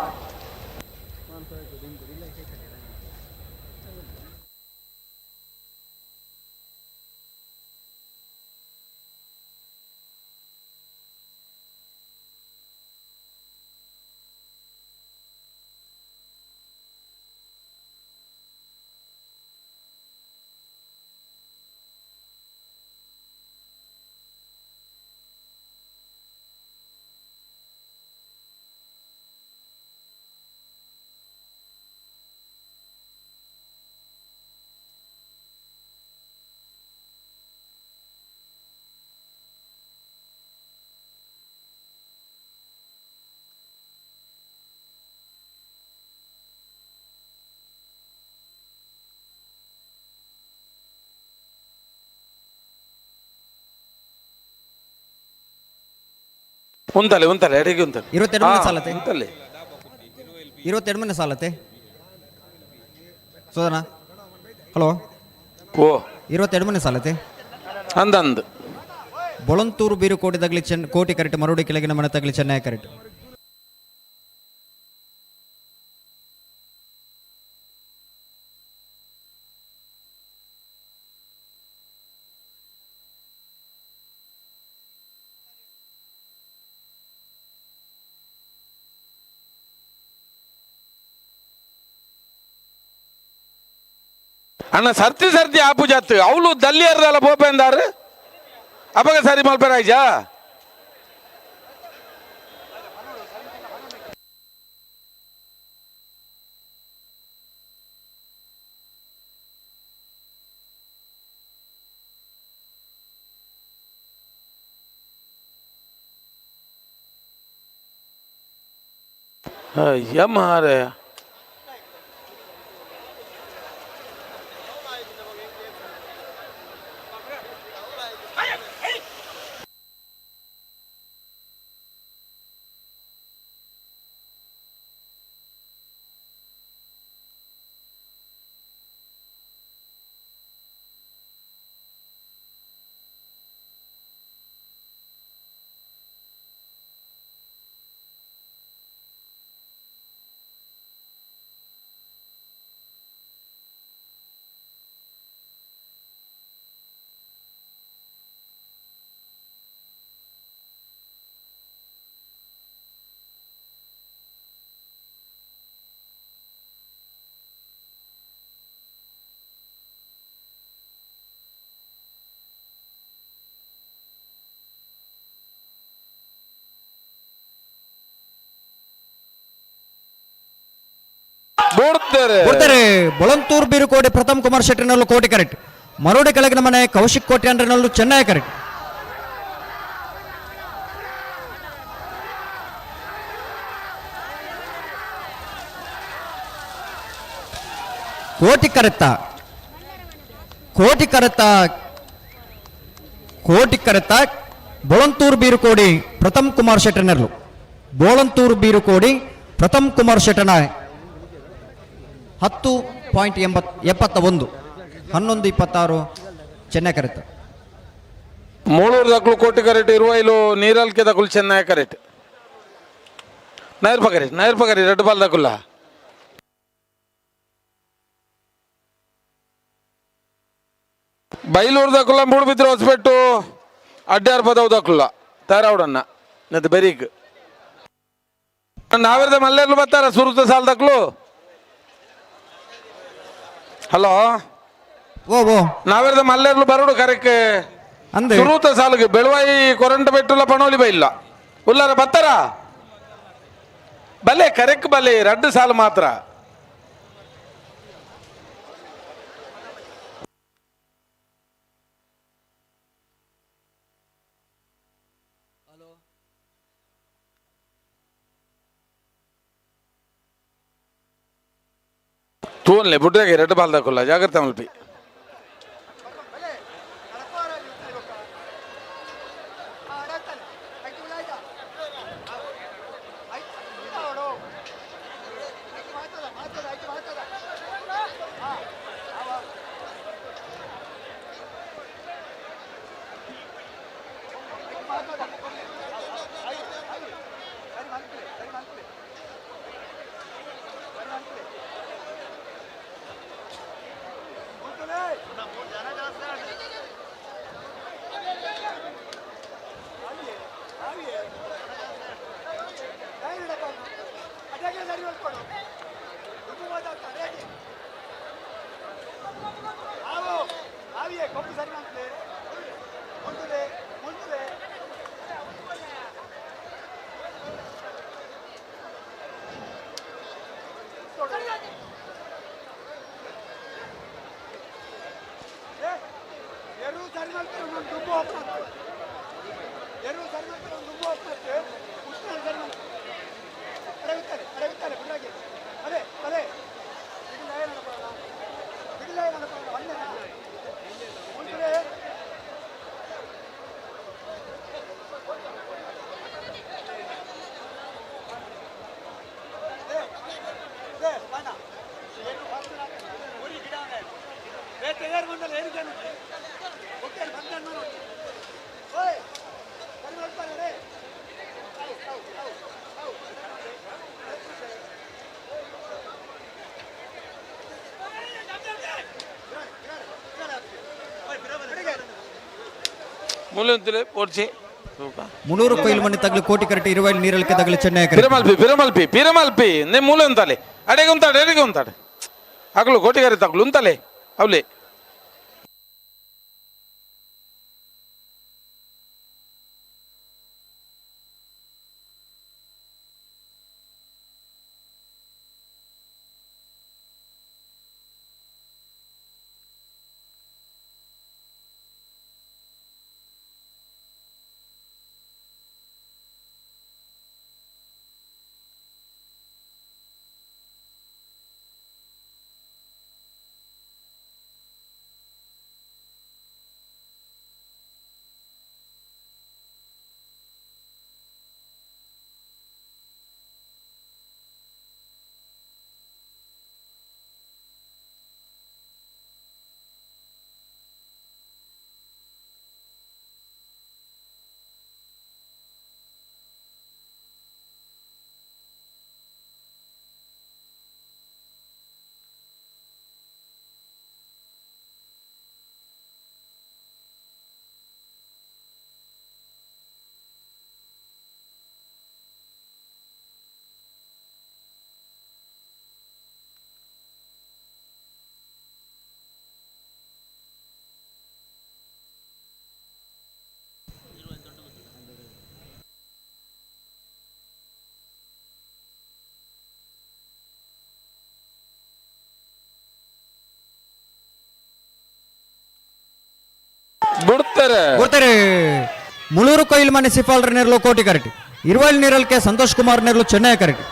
ಉಂತಲೆ ಅಡಿಗೆ ಉಂತಲೆ 22 ಮನೆ ಸಾಲತೆ 22 ಮನೆ ಸಾಲತೆ ಸೋದನ ಹಲೋ ಓ 22 ಮನೆ ಸಾಲತೆ ಅಂದಂದು ಬೊಳಂತೂರು ಬೀರು ಕೋಟಿ ತಗಲಿ ಕೋಟಿ ಕರೆಕ್ಟ್. ಮರುಡಿ ಕೆಳಗಿನ ಮನೆ ತಗಲಿ ಚೆನ್ನೈ ಕರೆಕ್ಟ್. ಅಣ್ಣ ಸರ್ತಿ ಆಪು ಜಾತ್ ಅವಳು ದಲ್ಲಿಯರ್ದಲ್ಲ ಬೋಪೆಂದಾರು ಅಪಗ ಸರಿ ಮಲ್ಪರಾಯ್ಜಾ ಮಾರೆ ಕೊಡ್ತಾರೆ. ಬೊಳಂತೂರು ಬೀರುಕೋಟೆ ಪ್ರಥಮ್ ಕುಮಾರ್ ಶೆಟ್ಟಿನಲ್ಲೂ ಕೋಟಿ ಕರೆಕ್ಟ್. ಮರೋಡಿ ಕೆಳಗಿನ ಮನೆ ಕೌಶಿಕ್ ಕೋಟೆ ಅಂಡ್ರನಲ್ಲೂ ಚೆನ್ನೈ ಕರೆಕ್ಟ್. ಕೋಟಿ ಕರೆತ್ತ ಬೊಳಂತೂರು ಬೀರುಕೋಡಿ ಪ್ರಥಮ್ ಕುಮಾರ್ ಶೆಟ್ಟನರ್ಲು. ಬೋಳಂತೂರು ಬೀರುಕೋಡಿ ಪ್ರಥಮ್ ಕುಮಾರ್ ಶೆಟ್ಟನ 10.71 11.26 ಚೆನ್ನೈ ಕರೆಕ್ಟ್. ಮೂಳೂರು ದಕ್ಕಲು ಕೋಟಿ ಕರೆಕ್ಟ್ ಇರುವ ಇಲ್ಲೂ ನೀರಲ್ಕೆ ದಕ್ಕಲು ಚೆನ್ನೈ ಕರೆಕ್ಟ್. ನೈರ್ಪ ಕರೆಕ್ಟ್ 2 ಬಾಲ್ ದಕ್ಕುಲ್ಲ ಬೈಲೂರು ದಕ್ಕುಲ್ಲ ಮೂಡುಬಿದ್ರೆ ಹೊಸಪೆಟ್ಟು ಅಡ್ಡಾರು ಪದವು ದಕ್ಕುಲ್ಲ ತಾರಾವಡನ್ನ ನದು ಬೆರೀಕ್ ನಾವಿರದ ಮಲ್ಲೆರ್ಲು ಬರ್ತಾರ ಸುರುತ ಸಾಲ ದಕ್ಲು. ಹಲೋ ಓ ನಾವಿರದ ಮಲ್ಲೆರ್ಲು ಬರೋಡು ಕರೆಕ್ ಅಂದೆ ಸುರುತ ಸಾಲಿಗೆ ಬೆಳವಾಯಿ ಕೊರಂಟ ಬೆಟ್ಟುಲ್ಲ ಪಣೋಲಿ ಬೈಲ್ಲ ಉಲ್ಲಾರ ಬತ್ತಾರ ಬಲೆ ಕರೆಕ್ ಬಲೆ 2 ಸಾಲು ಮಾತ್ರ. ತೂನ್ಲೆ ಬುಡ್ಡಾಗೆ 2 ಬಾಲ್ ದಕ್ಕಲ್ಲ ಜಾಗ್ರತೆ ಮಲ್ಪಿ. ಮುಳೂರು ಕೊಯ್ಲು ಮಣ್ಣಿ ತಗಲು ಕೋಟಿ ಕರೆಕ್ಟ್ 20 ನೀರಳಿಕೆ ತಗಲು ಚೆನ್ನೈ ಪಿರಮಲ್ಪಿ ನೆ ಮೂಲೆ ಉಂತಾಲೆ ಅಡೆಗೆ ಉಂತಾಡೆ ಅಗಲು ಕೋಟಿಗಾರಿ ತಗಲು ಉಂತಾಲೆ ಅವಲೆ ಬಿಡ್ತಾರೆ ಮುಳೂರು ಕೊಯ್ಲು ಮುನ್ಸಿಪಾಲ್ ನೆರಲು ಕೋಟಿ ಕರೆಕ್ಟ್ 20 ನೀರಳಿಕೆ ಸಂತೋಷ್ ಕುಮಾರ್ ನೆರಲು ಚೆನ್ನೈ ಕರೆಕ್ಟ್.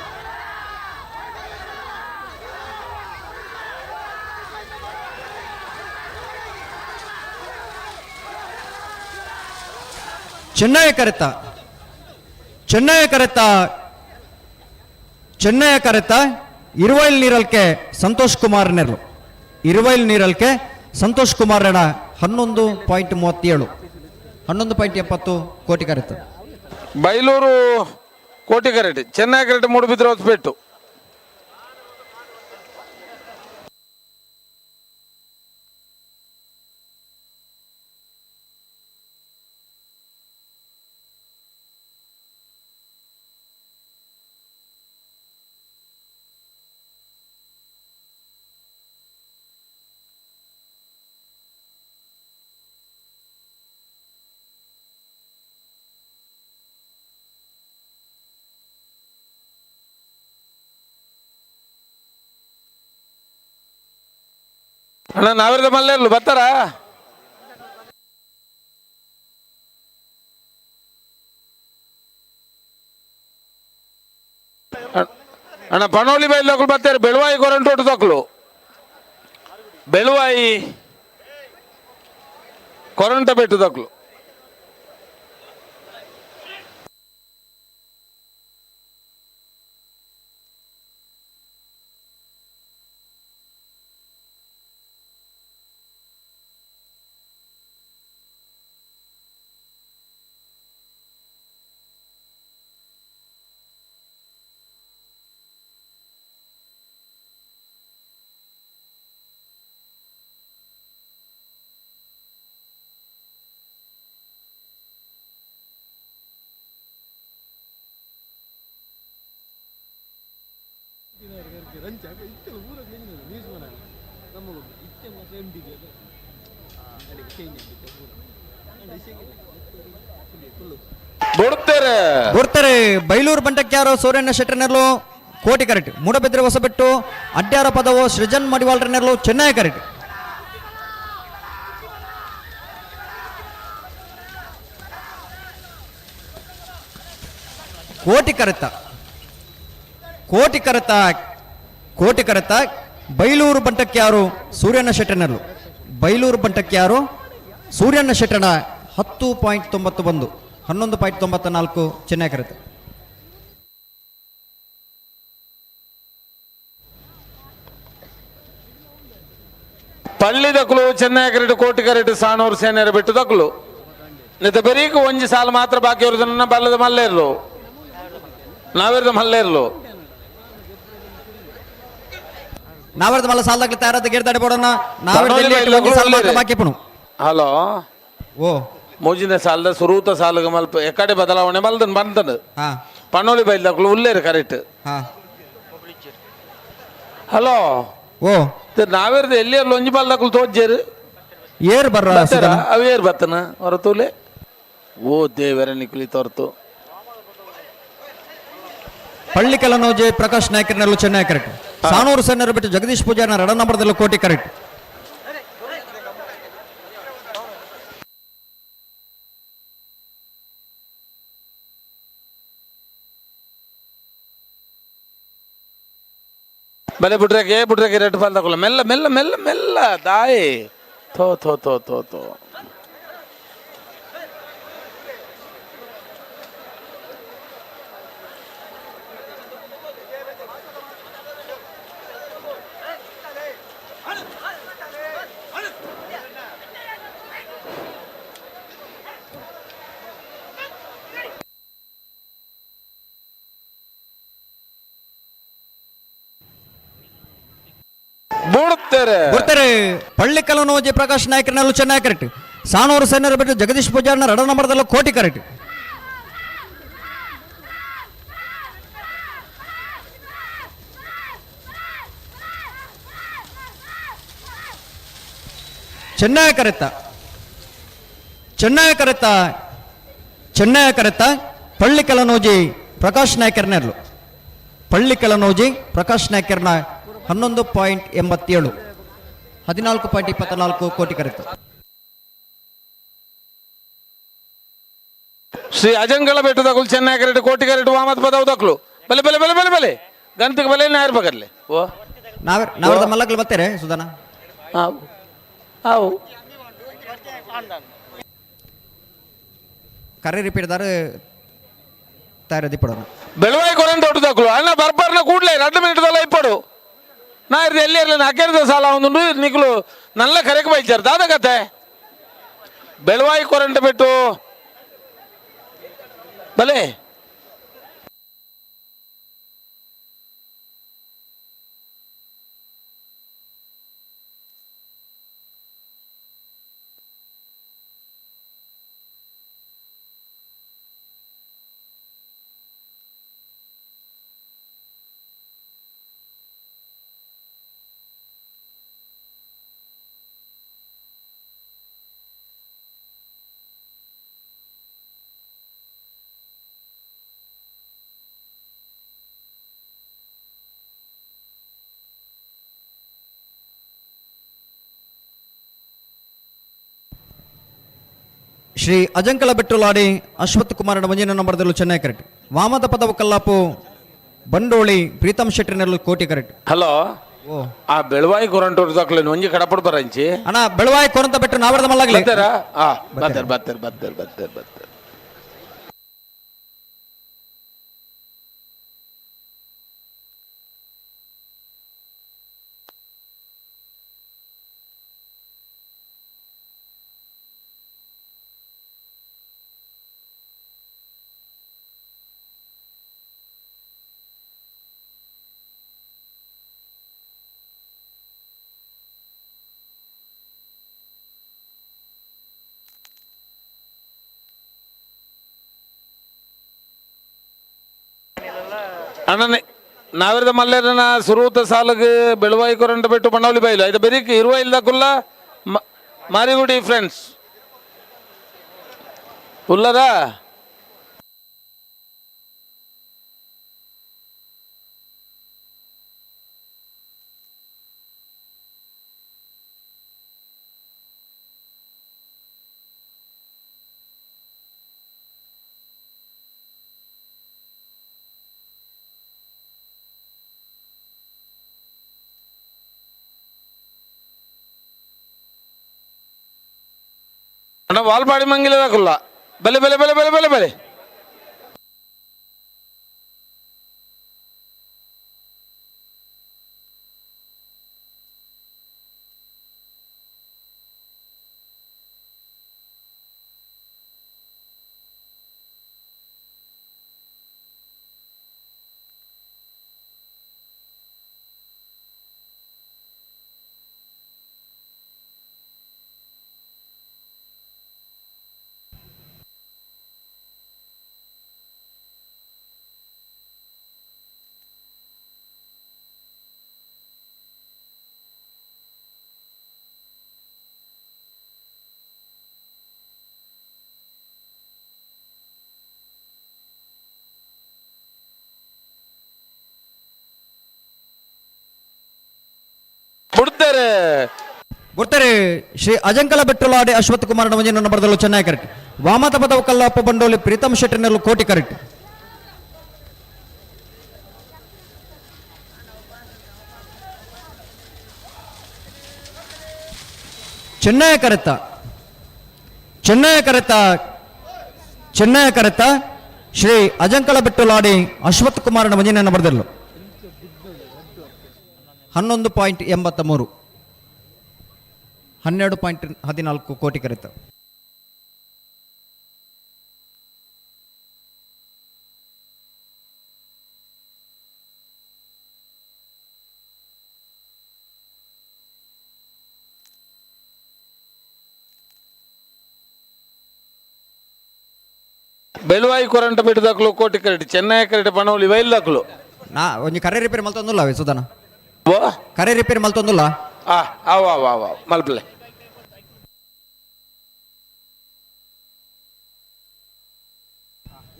ಚೆನ್ನೈ ಕರೆತ 20 ನೀರಳಿಕೆ ಸಂತೋಷ್ ಕುಮಾರ್ ನೆರಲು 20 ನೀರಳಿಕೆ ಸಂತೋಷ್ ಕುಮಾರ್ ರಣ 11.37 11.70 ಕೋಟಿ ಕರೆತ. ಬೈಲೂರು ಕೋಟಿ ಕರೆಕ್ಟ್ ಚೆನ್ನೈ ಕರೆಕ್ಟ್ ಮೂಡುಬಿದ್ರೆ ಹೊಸಪೆಟ್ಟು ಅಣ್ಣ ನಾವಿರದ ಮಲ್ಲೇರ್ಲು ಬರ್ತಾರ ಅಣ್ಣ ಪನೋಲಿ ಬೈಲ್ ಬರ್ತಾರೆ ಬೆಳುವಾಯಿ ಕೊರಂಟೋಟು ತಕ್ಲು ಬೆಳುವಾಯಿ ಕೊರಂಟ ಬೆಟ್ಟು ತಕ್ಲು ಬುಡ್ತಾರೆ ಬೈಲೂರು ಬಂಟಕ್ಯಾರು ಸೂರ್ಯಣ್ಣ ಶೆಟ್ಟರ್ನೆರ್ಲು ಕೋಟಿ ಕರೆಕ್ಟ್ ಮೂಡಬಿದ್ರೆ ಹೊಸಬೆಟ್ಟು ಅಡ್ಯಾರ ಪದವು ಸೃಜನ್ ಮಡಿವಾಳ್ರನೆರ್ಲು ಚೆನ್ನೈ ಕರೆಕ್ಟ್ ಕೋಟಿ ಕರೆತ ಕೋಟಿ ಕರೆತ ಕೋಟಿ ಕರೆತ ಬೈಲೂರು ಬಂಟಕ್ಯಾರು ಸೂರ್ಯಣ್ಣ ಶೆಟ್ಟರ್ನೆರ್ಲು ಬೈಲೂರು ಬಂಟಕ್ಯಾರು ಸೂರ್ಯಣ್ಣ ಶೆಟ್ಟಣ 10.91 11.94 ಚೆನ್ನೈ ಕರೆತ ಪಳ್ಳಿ ದಕ್ಲು ಚೆನ್ನೈ ಕರೆಕ್ಟ್ ಕೋಟಿ ಕರೆಕ್ಟ್ ಸಾಣೂರು ಸೇನೆಯರ ಬಿಟ್ಟು ದಕ್ಲು ನಿತ ಬರೀಕ್ ಒಂಜಿ ಸಾಲ ಮಾತ್ರ ಬಾಕಿ ಇರೋದನ್ನ ಬಲ್ಲದ ಮಲ್ಲೇರ್ಲು ನಾವಿರದ ಮಲ್ಲೇರ್ಲು ನಾವರ್ದ ಮಲ್ಲ ಸಾಲದಾಗ್ಲಿ ತಯಾರಾದ ಗೇರ್ದಾಡಿ ಬೋಡೋಣ ನಾವರ್ದ ಬಾಕಿ ಪುಣು ಹಲೋ ಓ ಮೂಜಿನ ಸಾಲದ ಸುರೂತ ಸಾಲಗ ಮಲ್ಪ ಎಕಡೆ ಬದಲಾವಣೆ ಮಲ್ದನ್ ಬಂದನು ಪನೋಲಿ ಬೈಲ್ದಕ್ಲು ಉಲ್ಲೇರು ಕರೆಕ್ಟ್ ಹಲೋ ಓ ನಾವಿರದ ಎಲ್ಲಿಯರ್ಲು ಒಂಜಿ ಬಲ್ದಕ್ಲು ತೋಜ್ಜೇರು ಏರ್ ಬರ್ರ ಅವೇರ್ ಬತ್ತನ ಹೊರತೂಲೆ ಓ ದೇವರ ನಿಕ್ಲಿ ತೊರ್ತು ಪಳ್ಳಿಕಲ ನೋಜೆ ಪ್ರಕಾಶ್ ನಾಯ್ಕರ್ನೆಲ್ಲ ಚೆನ್ನೈ ಕರೆಕ್ಟ್ ಸಾನೂರು ಸೈನ್ಯರು ಬಿಟ್ಟು ಜಗದೀಶ್ ಪೂಜಾರ್ನ ರಡ ನಂಬರ್ದಲ್ಲ ಕೋಟಿ ಕರೆಕ್ಟ್ ಬಲೆ ಬಿಟ್ರೆ ರೆಡ್ ಫಾಲ್ ತಗೊಳ್ಳ ಮೆಲ್ಲ ಮೆಲ್ಲ ಮೆಲ್ಲ ಮೆಲ್ಲ ದಾಯಿ ಥೋ ಥೋ ಥೋ ಥೋ ಥೋ ಬರ್ತಾರೆ ಪಳ್ಳಿಕಲ ನೋಜೆ ಪ್ರಕಾಶ್ ನಾಯ್ಕರ್ನೆಲ್ಲ ಚೆನ್ನೈ ಕರೆಕ್ಟ್ ಸಾನೂರು ಸೈನ್ಯರು ಬಿಟ್ಟು ಜಗದೀಶ್ ಪೂಜಾರ್ನ ರಡ ನಂಬರ್ದಲ್ಲ ಕೋಟಿ ಕರೆಕ್ಟ್ ಚೆನ್ನೈ ಕರೆತ ಚೆನ್ನೈ ಕರೆತ ಚೆನ್ನೈ ಕರೆತ ಪಳ್ಳಿಕಲ ನೋಜಿ ಪ್ರಕಾಶ್ ನಾಯ್ಕರ್ನೆರ್ಲು ಪಳ್ಳಿಕಲ ನೋಜಿ ಪ್ರಕಾಶ್ ನಾಯ್ಕರ್ನ 11.87 14.24 ಕೋಟಿ ಕರೆತು ಶ್ರೀ ಅಜಂಗಳ ಬೆಟ್ಟದಕ್ಲು ಚೆನ್ನೈ ಕರೆಕ್ಟ್ ಕೋಟಿ ಕರೆಕ್ಟ್ ವಾಮತ್ ಪದವು ದಕ್ಲು ಬಲೆ ಬಲೆ ಬಲೆ ಬಲೆ ಬಲೆ ಗಂತಕ್ಕೆ ಬಲೆ ನಾಯರ್ ಬಗರ್ಲೆ ಓ ನಾವರ್ದ ಮಲ್ಲಗ್ಲು ಬರ್ತಾರೆ ಸುಧಾನ ಅವು ಕರೆ ರಿಪೀಟ್ದಾರ ತಯಾರದಿ ಪಡೋಣ ಬೆಳವಾಯಿ ಕೊರಂತ ಹೊಟ್ಟದಕ್ಲು ಅಣ್ಣ ಬರ್ಬರ್ನ ಕೂಡ್ಲೆ 2 ಮಿನಿಟ್ದಲ್ಲ ಇಪ್ಪಡು ನಾ ಇರ್ದು ಎಲ್ಲಿ ಇರಲಿ ನಾಕೆರ್ದ ಸಾಲ ಒಂದು ನಿಕ್ಲು ನಲ್ಲ ಕರೆಗೆ ಬೈಚಾರ ದಾದ ಕತೆ ಬೆಳವಾಯಿ ಕೊರಂಟ ಬಿಟ್ಟು ಬಲೆ ಶ್ರೀ ಅಜಂಕಲ ಬೆಟ್ಟುಲಾಡಿ ಅಶ್ವಥ್ ಕುಮಾರನ ಮುಂಜಿನ ನಂಬರ್ದಲ್ಲೂ ಚೆನ್ನೈ ಕರೆಕ್ಟ್. ವಾಮದ ಪದವು ಕಲ್ಲಾಪು ಬಂಡೋಳಿ ಪ್ರೀತಮ್ ಶೆಟ್ಟಿ ನೆರಳು ಕೋಟಿ ಕರೆಕ್ಟ್. ಹಲೋ ಆ ಬೆಳವಾಯಿ ಕೊರಂಟೂರ್ ದಾಖಲೆ ಒಂಜಿ ಕಡಪಡ್ ಬರಂಚಿ ಅಣ್ಣ ಬೆಳವಾಯಿ ಕೊರಂತ ಬೆಟ್ಟು ನಾವರದ ಮಲ್ಲಾಗ್ಲಿ ಬರ್ತಾರೆ ಅಣ್ಣನೇ ನಾವಿರದ ಮಲ್ಲೇರನ ಸುರೂತ ಸಾಲಗೆ ಬೆಳವಾಯಿ ಕೊರಂಟ ಬಿಟ್ಟು ಬಂಡವಲಿ ಬೈಲು ಇದು ಬೆರಿಕ್ ಇರುವ ಇಲ್ದಕ್ಕುಲ್ಲ ಮಾರಿಗುಡಿ ಫ್ರೆಂಡ್ಸ್ ಉಲ್ಲದ ಅಣ್ಣ ವಾಲ್ಪಾಡಿ ಮಂಗಿಲದಾಕುಲ್ಲ ಬೆಲೆ ಬೆಲೆ ಬೆಲೆ ಬೆಲೆ ಬೆಲೆ ಬೆಲೆ ಬಿಡ್ತಾರೆ ಶ್ರೀ ಅಜಂಕಲ ಬೆಟ್ಟುಲಾಡಿ ಅಶ್ವಥ್ ಕುಮಾರನ ಮುಂಜಿನ ನಂಬರ್ದಲ್ಲೂ ಚೆನ್ನೈ ಕರೆಕ್ಟ್. ವಾಮದ ಪದವು ಕಲ್ಲಾಪ ಬಂಡೋಳಿ ಪ್ರೀತಮ್ ಶೆಟ್ಟಿ ನೆರಳು ಕೋಟಿ ಕರೆಕ್ಟ್. ಚೆನ್ನೈ ಕರೆತ ಶ್ರೀ ಅಜಂಕಲ ಬೆಟ್ಟುಲಾಡಿ ಅಶ್ವಥ್ ಕುಮಾರನ ಮುಂಜಿನ ನಂಬರ್ದಲ್ಲೂ 11.83 12.14 ಕೋಟಿ ಕರೆತ. ಬೆಳವಾಯಿ ಕೊರಂಟ ಬಿಟ್ಟದಾಕ್ಲು ಕೋಟಿ ಕರೆಕ್ಟ್. ಚೆನ್ನೈ ಕರೆಕ್ಟ್ ಪಣವಲಿ ವೈಲ್ದಾಕ್ಲು ನಾ ಒಂಜಿ ಕರೆ ರಿಪೇರಿ ಮಲ್ತೊಂದುಲ್ಲ ಸುಧಾನ ಕರೆ ರಿಪೇರಿ ಮಲ್ತೊಂದುಲ್ಲ ಮಲ್ಪಲೆ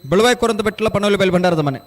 ಬೆಳವಾಯಿ ಕೊರಂತ ಬೆಟ್ಟಲ ಪಣವಲಿ ಬೈಲ್ ಭಂಡಾರದ ಮನೆ.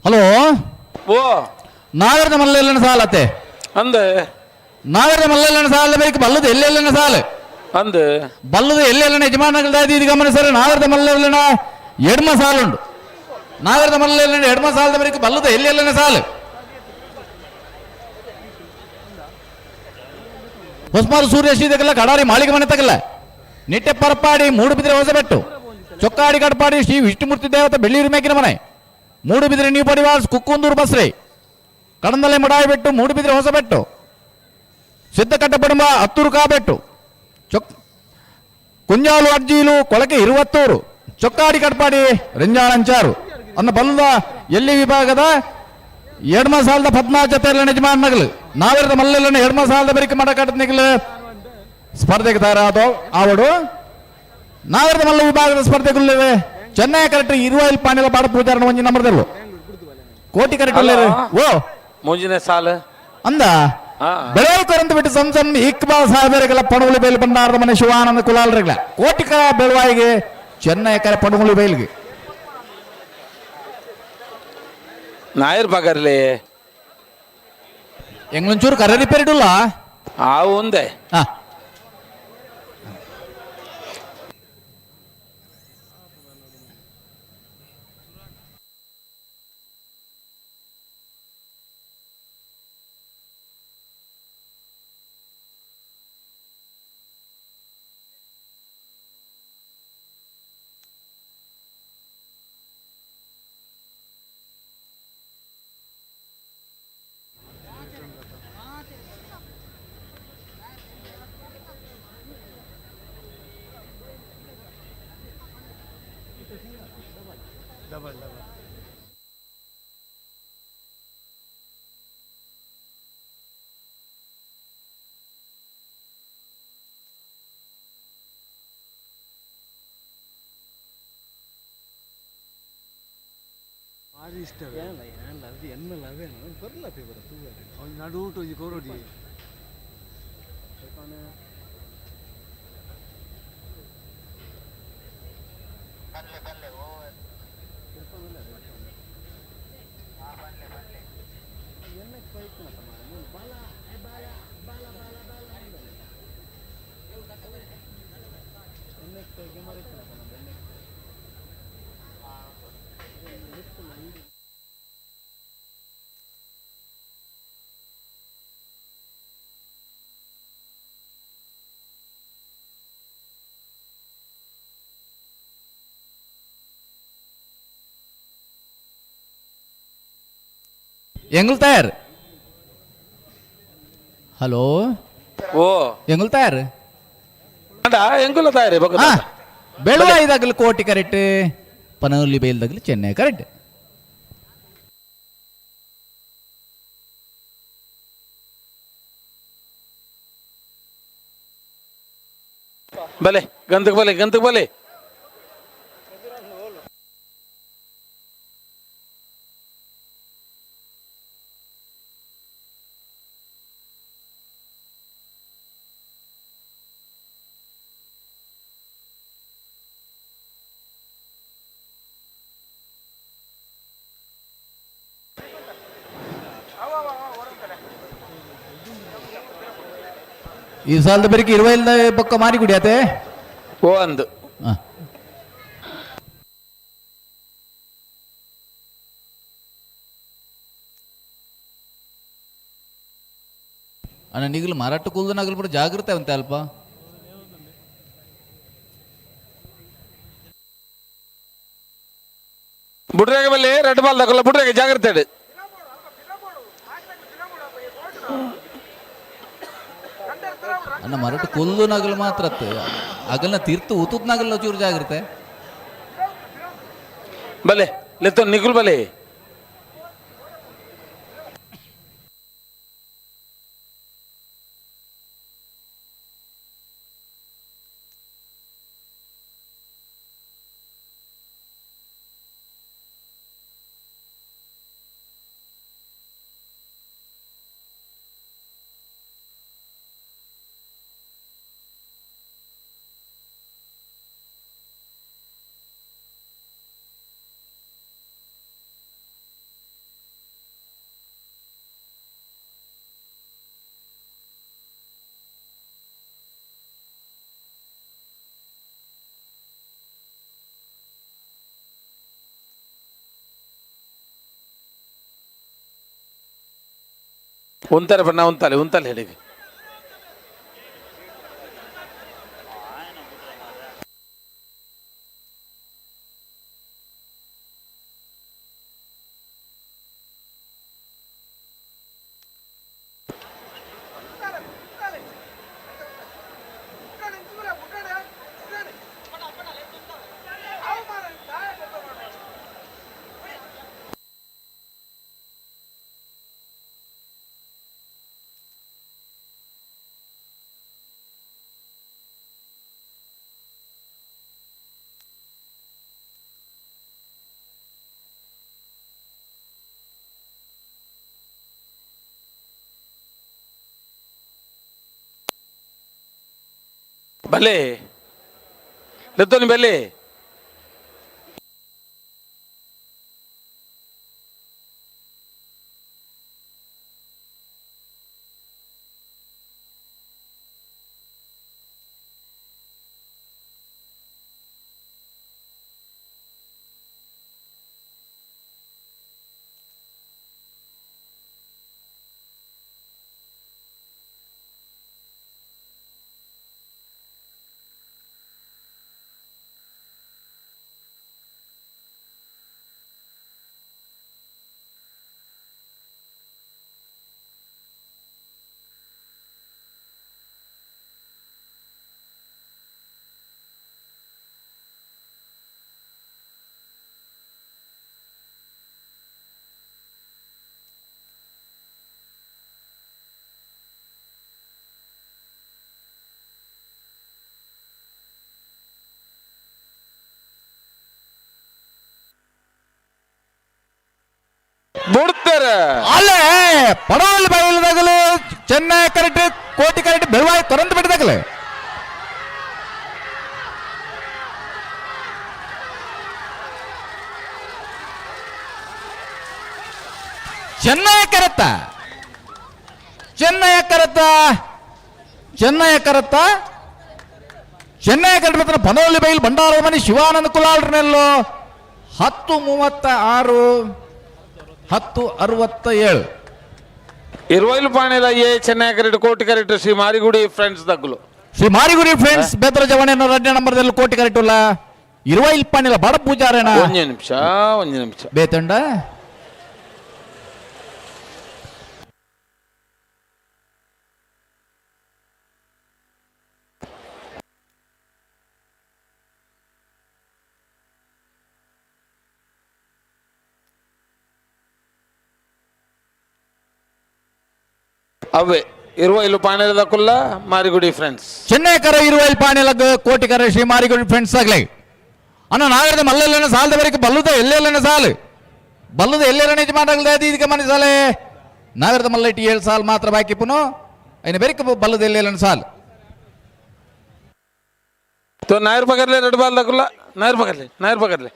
ಹಲೋ ನಾಗರದ ಮಲ್ಲೆಲ್ಲನ ಸಾಲತ್ತೆ ಅಂದೆ ನಾಗರದ ಮಲ್ಲೆಲ್ಲನ ಸಾಲ ಬೇಕು ಬಲ್ಲದ ಎಲ್ಲೆಲ್ಲನ ಸಾಲ ಅಂದೆ ಬಲ್ಲದ ಎಲ್ಲೆಲ್ಲನ ಯಜಮಾನಗಳ ಇದು ಗಮನಿಸರೆ ನಾಗರದ ಮಲ್ಲೆಲ್ಲನ ಎಡ್ಮ ಸಾಲುಂಡು ನಾಗರದ ಮಲ್ಲೆಲ್ಲನ ಎಡ್ಮ ಸಾಲದ ಬೇಕು ಬಲ್ಲದ ಎಲ್ಲೆಲ್ಲನ ಸಾಲ ಹೊಸಮಾರು ಸೂರ್ಯ ಶ್ರೀದಗಲ್ಲ ಕಡಾರಿ ಮಾಳಿಗೆ ಮನೆ ತಗಲ್ಲ ನಿಟ್ಟೆ ಪರಪಾಡಿ ಮೂಡುಬಿದ್ರೆ ಹೊಸಬೆಟ್ಟು ಚೊಕ್ಕಾಡಿ ಕಡಪಾಡಿ ಶ್ರೀ ವಿಷ್ಣುಮೂರ್ತಿ ದೇವತೆ ಬೆಳ್ಳಿಯೂರು ಮೇಕಿನ ಮನೆ ಮೂಡುಬಿದ್ರೆ ನ್ಯೂ ಪಡಿವಾಸ್ ಕುಕ್ಕುಂದೂರು ಬಸ್ರೆ ಕಡಂದಲೆ ಮುಡಾಯಿ ಬೆಟ್ಟು ಮೂಡುಬಿದ್ರೆ ಹೊಸಬೆಟ್ಟು ಸಿದ್ದಕಟ್ಟ ಪಡುಂಬ ಹತ್ತೂರು ಕಾಬೆಟ್ಟು ಕುಂಜಾಲು ಅರ್ಜೀಲು ಕೊಳಕೆ ಇರುವತ್ತೂರು ಚೊಕ್ಕಾಡಿ ಕಡಪಾಡಿ ರೆಂಜಾಣಂಚಾರು ಅನ್ನ ಬಲ್ಲದ ಎಲ್ಲಿ ವಿಭಾಗದ ಎಡ್ಮ ಸಾಲದ 14 ಜೊತೆ ಯಜಮಾನ್ ನಗಲು ನಾವಿರದ ಮಲ್ಲೆಲ್ಲನ ಎಡ್ಮ ಸಾಲದ ಬರಿಕೆ ಮಾಡಕಾಟ ನಿಗಲು ಸ್ಪರ್ಧೆಗೆ ತಯಾರಾದೋ ಆವಡು ನಾವಿರದ ಮಲ್ಲ ವಿಭಾಗದ ಸ್ಪರ್ಧೆಗಳಿವೆ ಚೆನ್ನೈ ಕರೆಕ್ಟ್ 20 ಪಾಣಿಲ ಪಾಡ ಪೂಜಾರಣ ಒಂಜಿ ನಂಬರ್ದಲ್ಲು ಕೋಟಿ ಕರೆಕ್ಟ್ ಓ ಮುಂಜಿನ ಸಾಲ ಅಂದ ಬೆಳೆ ಕೊರಂತ ಬಿಟ್ಟು ಸಂಸನ್ ಇಕ್ಬಾಲ್ ಸಾಹೇಬರಿಗೆಲ್ಲ ಪಣುಗುಳಿ ಬೈಲು ಬಂಡಾರದ ಮನೆ ಶಿವಾನಂದ ಕುಲಾಲ್ರಿಗಳ ಕೋಟಿಕ ಬೆಳವಾಯಿಗೆ ಚೆನ್ನೈ ಕರೆ ಪಣುಗುಳಿ ಬೈಲಿಗೆ ನಾಯರ್ ಪಗರ್ಲಿ ಎಂಗ್ಲಂಚೂರು ಕರೆ ರಿಪೇರ್ ಇಡಲ್ಲ ಆ ಒಂದೇ ನಡುಟು ಕೋರಡಿ ಎಂಗುಲ್ ತಯಾರ್ ಹಲೋ ಓ ಎಂಗುಲ್ ತಯಾರ್ ಎಂಗುಲ ತಯಾರಿ ಬೆಳುವ ಇದಾಗಲಿ ಕೋಟಿ ಕರೆಕ್ಟ್ ಪನವಲ್ಲಿ ಬೇಲ್ದಾಗಲಿ ಚೆನ್ನೈ ಕರೆಕ್ಟ್ ಬಲೆ ಗಂತಕ್ ಬಲೆ ಈ ಸಾಲದ ಬರೀಕೆ 20 ಪಕ್ಕ ಮಾರಿ ಕುಡಿಯತೆ ಓ ಅಂದು ಅಣ್ಣ ನಿಗಲು ಮಾರಾಟ ಕೂಲ್ದ ನಗಲು ಬಿಡ ಜಾಗ್ರತೆ ಅಂತೆ ಅಲ್ಪ ಬುಡ್ರೆಗೆ ಬಲ್ಲಿ ರೆಡ್ ಬಾಲ್ ತಗೊಳ್ಳ ಬುಡ್ರೆಗೆ ಜಾಗ್ರತೆ ಅಣ್ಣ ಮರಾಠ ಕೊಲ್ಲು ನಗಲು ಮಾತ್ರ ಅಗಲ್ನ ತೀರ್ತು ಉತ್ತುತ್ ನಗಲ್ಲ ಚೂರು ಜಾಗ್ರತೆ ಬಲೆ ಲೆತ್ತ ನಿಗುಲ್ ಬಲೆ ಉಂತಾರೆ ಬಣ್ಣ ಉಂತಲೆ ಹೇಳಿ ಭಲೆ ಲೆತ್ತೋನಿ ಬೆಲೆ ಬಿಡ್ತಾರೆ ಅಲ್ಲೇ ಪಡವಲ್ಲಿ ಬಯಲದಾಗಲು ಚೆನ್ನೈ ಕರೆಕ್ಟ್ ಕೋಟಿ ಕರೆಕ್ಟ್ ಬೆಳವಾಯಿ ತೊರಂದು ಬಿಟ್ಟಿದಾಗಲೇ ಚೆನ್ನೈ ಕರೆತ್ತ ಚೆನ್ನೈ ಕರೆತ್ತ ಚೆನ್ನೈ ಕರೆತ್ತ ಚೆನ್ನೈ ಕರೆಕ್ಟ್ ಪನವಲ್ಲಿ ಬೈಲ್ ಬಂಡಾರದ ಮನೆ ಶಿವಾನಂದ ಕುಲಾಲ್ರನೆಲ್ಲೋ 10:36 10:67 20 ಪಾಣೆಲ ಏ ಚೆನ್ನೈ ಕರೆಕ್ಟ್ ಕೋಟಿ ಕರೆಕ್ಟ್ ಶ್ರೀ ಮಾರಿಗುಡಿ ಫ್ರೆಂಡ್ಸ್ ದಗ್ಲು ಶ್ರೀ ಮಾರಿಗುಡಿ ಫ್ರೆಂಡ್ಸ್ ಬೆದ್ರ ಜವನ ರಡ್ಡ ನಂಬರ್ದಲ್ಲಿ ಕೋಟಿ ಕರೆಕ್ಟ್ ಇಲ್ಲ 20 ಪಾಣಿಲ ಬಡ ಪೂಜಾರೇನ ಒಂದು ನಿಮಿಷ ಬೇತಂಡ ಅವೇ 20 ಪಾಣೆಲ ಕುಲ್ಲ ಮಾರಿಗುಡಿ ಫ್ರೆಂಡ್ಸ್ ಚೆನ್ನೈ ಕರ 20 ಪಾಣಿಲಗ್ ಕೋಟಿ ಕರ ಶ್ರೀ ಮಾರಿಗುಡಿ ಫ್ರೆಂಡ್ಸ್ ಆಗ್ಲೇ ಅನ್ನ ನಾಗರದ ಮಲ್ಲೆಲ್ಲನ ಸಾಲದ ಬರೀಕ ಬಲ್ಲುದ ಎಲ್ಲೆಲ್ಲನ ಸಾಲು ಬಲ್ಲುದ ಎಲ್ಲೆಲ್ಲನ ಯಜಮಾನಗಲ್ದ ಇದಕ್ಕೆ ಮನೆ ಸಾಲೆ ನಾಗರದ ಮಲ್ಲೈಟಿ 7 ಸಾಲ್ ಮಾತ್ರ ಬಾಕಿ ಪುನೋ ಐನ ಬೆರಿಕ ಬಲ್ಲುದ ಎಲ್ಲೆಲ್ಲನ ಸಾಲು तो नायर पकड़ ले रेड बॉल दकुला नायर पकड़ ले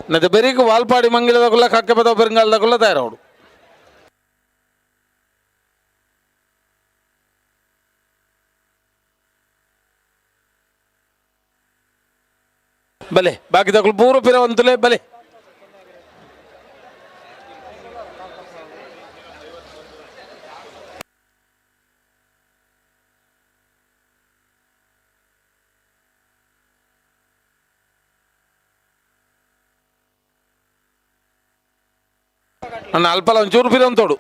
नहीं बेरीक वालपाड़ी मंगिल कक्के पद पेरंगाल तैयारवಡು भले बाकी तक पूर्व फिरवंतुले भले ಅಣ್ಣ ಅಲ್ಪಲ್ಲ ಒಂಚೂರು ಫಿರಂತೋಡು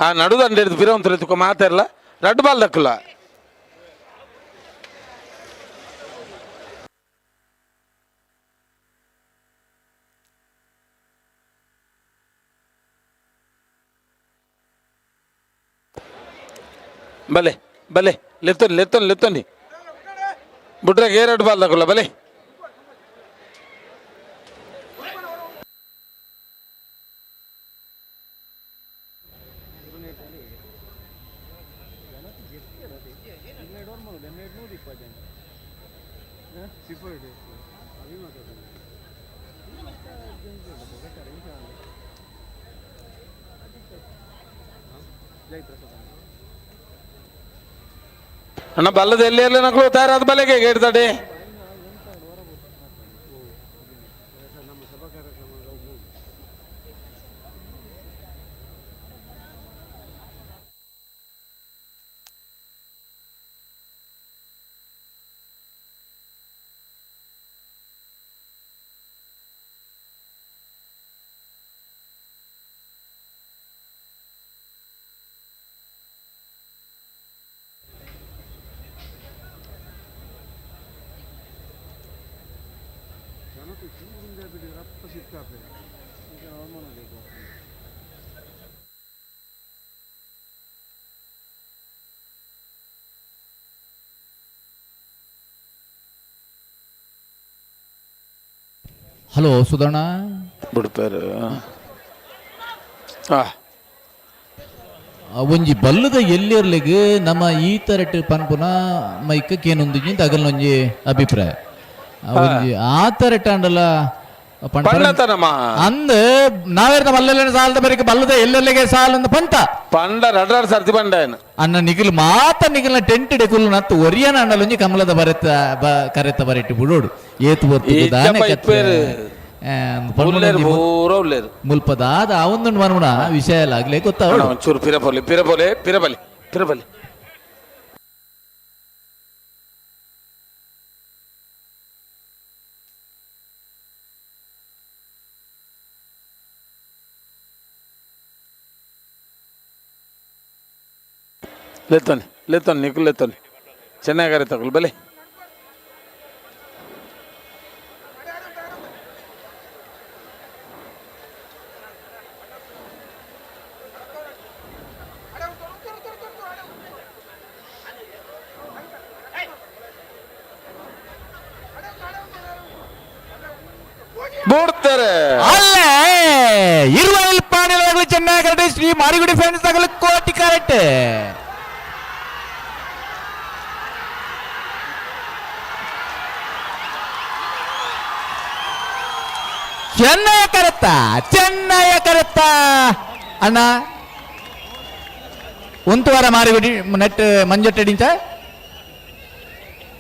ಆ ನಡುದಂಡೆ ಫಿರಂತೊಲಿ ತುಕ ಮಾತಾರಲ್ಲ ರೆಡ್ ಬಾಲ್ ದಕ್ಕಲ್ಲ भले भले लेतोनी बुट्रे गे रेड बाल दकुला भले ಅಣ್ಣ ಬಲ್ಲದ ಎಲ್ಲಿ ನಕಲು ತಯಾರಾದ ಬಲೆಗೆ ಗೇಡ್ತಾಡೆ ಹಲೋ ಸುಧರ್ಣ ಬಿಡ್ತಾರೆ ಒಂಜಿ ಬಲ್ಲದ ಎಲ್ಲಿರ್ಲಿಗೆ ನಮ್ಮ ಈ ತರಟ್ ಪನ್ಪುನ ಮೈಕೇನೊಂದು ಅಗಲ್ನೊಂಜಿ ಅಭಿಪ್ರಾಯ ಒಂಜಿ ಆ ತರಟ್ ಅಂಡಲ ಅಂದ್ ನಾವೇರ್ದ ಮಲ್ಲೆಲ್ಲ ಸಾಲದ ಬರೀಕ ಬಲ್ಲದ ಎಲ್ಲೆಲ್ಲಿಗೆ ಸಾಲಂದ ಪಂಟ ಪಂಡ ರಡ್ರಾಡ್ ಸರ್ತಿ ಪಂಡ ಅನ್ನ ನಿಗಿಲ್ ಮಾತ ನಿಗಿಲ್ನ ಟೆಂಟ್ ಡೆಕುಲ್ ನತ್ತು ಒರಿಯನ ಅಂಡಲೊಂಜಿ ಕಮಲದ ಬರೆತ ಕರೆತ ಬರೆಟ್ಟು ಬಿಡೋಡು ಏತು ಮುಲ್ಪದಾದ ಅವೊಂದು ಮನ್ಮುಣ ವಿಷಯ ಎಲ್ಲ ಆಗ್ಲೇ ಗೊತ್ತಾವ ಒಂಚೂರು ಪಿರಬಲಿ ಲೇತೋನಿ ನಿಖಿಲ್ ಲೇತೋನಿ ಚೆನ್ನಾಗಾರೆ ತಗೊಳ್ ಬಲೆ ಬೂಡ್ತಾರೆ ಅಲ್ಲೇ ಇರುವ ಪಾಣಿಲಾಗಲು ಚೆನ್ನಾಗಿ ಶ್ರೀ ಮಾರಿಗುಡಿ ಫ್ರೆಂಡ್ಸ್ ಆಗಲು ಕೋಟಿ ಕರೆಕ್ಟ್ ಚೆನ್ನಯ ಕರೆತ್ತ ಅಣ್ಣ ಒಂದು ವಾರ ಮಾರಿಗುಡಿ ನೆಟ್ ಮಂಜೊಟ್ಟಡಿಂಚ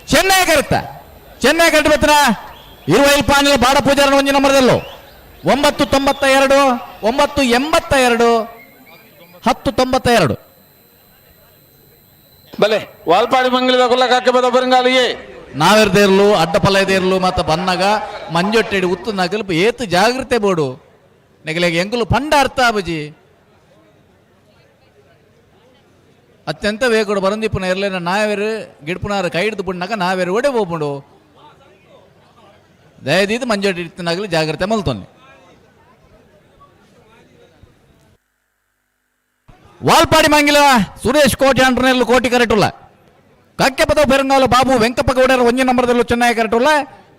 ಚೆನ್ನಯ ಕರೆಕ್ಟ್ ಬತ್ತನ ಇರುವ ಪಾಣಿಲ ಬಾಡ ಪೂಜಾರ ಒಂಜಿ ನಂಬರ್ದಲ್ಲೋ 992 982 1092 ಬಲೆ ವಾಲ್ಪಾಡಿ ಮಂಗಲದ ಕೊಲ್ಲ ಕಾಕೆ ಬದ ಬರಂಗಾಲಿಯೇ ನಾವೆರ್ದೇ ಇರ್ಲು ಅಡ್ಡಪಲ್ಲದೆ ಇರ್ಲು ಮತ್ತ ಬನ್ನಗ ಮಂಜೊಟ್ಟೆಡಿ ಉತ್ತು ನಗಲು ಏತು ಜಾಗ್ರತೆ ಬೋಡು ನೆಗಲೆಗೆ ಎಂಕುಲು ಪಂಡ ಅರ್ಥ ಬಜಿ ಅತ್ಯಂತ ವೇಗಡು ಬರಂದಿಪ್ಪನ ಇರ್ಲೇನ ನಾವೇರು ಗಿಡ್ಪುನಾರ ಕೈ ಹಿಡಿದು ಬಿಡ್ನಾಗ ನಾವೇರು ಒಡೆ ಹೋಗ್ಬಿಡು ದಯದೀದು ಮಂಜೊಟ್ಟಿ ಇತ್ತಿನಾಗಲಿ ಜಾಗ್ರತೆ ಮಲ್ತೊನ್ನಿ ವಾಲ್ಪಾಡಿ ಮಂಗಿಲ ಸುರೇಶ್ ಕೋಟಿ ಅಂಟ್ರನೆಲ್ಲು ಕೋಟಿ ಕರೆಟುಲ್ಲ ಕಕ್ಕೆ ಪದವು ಪೆರಂಗಾಲು ಬಾಬು ವೆಂಕಪ್ಪ ಗೌಡರ ಒಂಜಿ ನಂಬರ್ದಲ್ಲೂ ಚೆನ್ನೈ ಕರೆಟುಲ್ಲ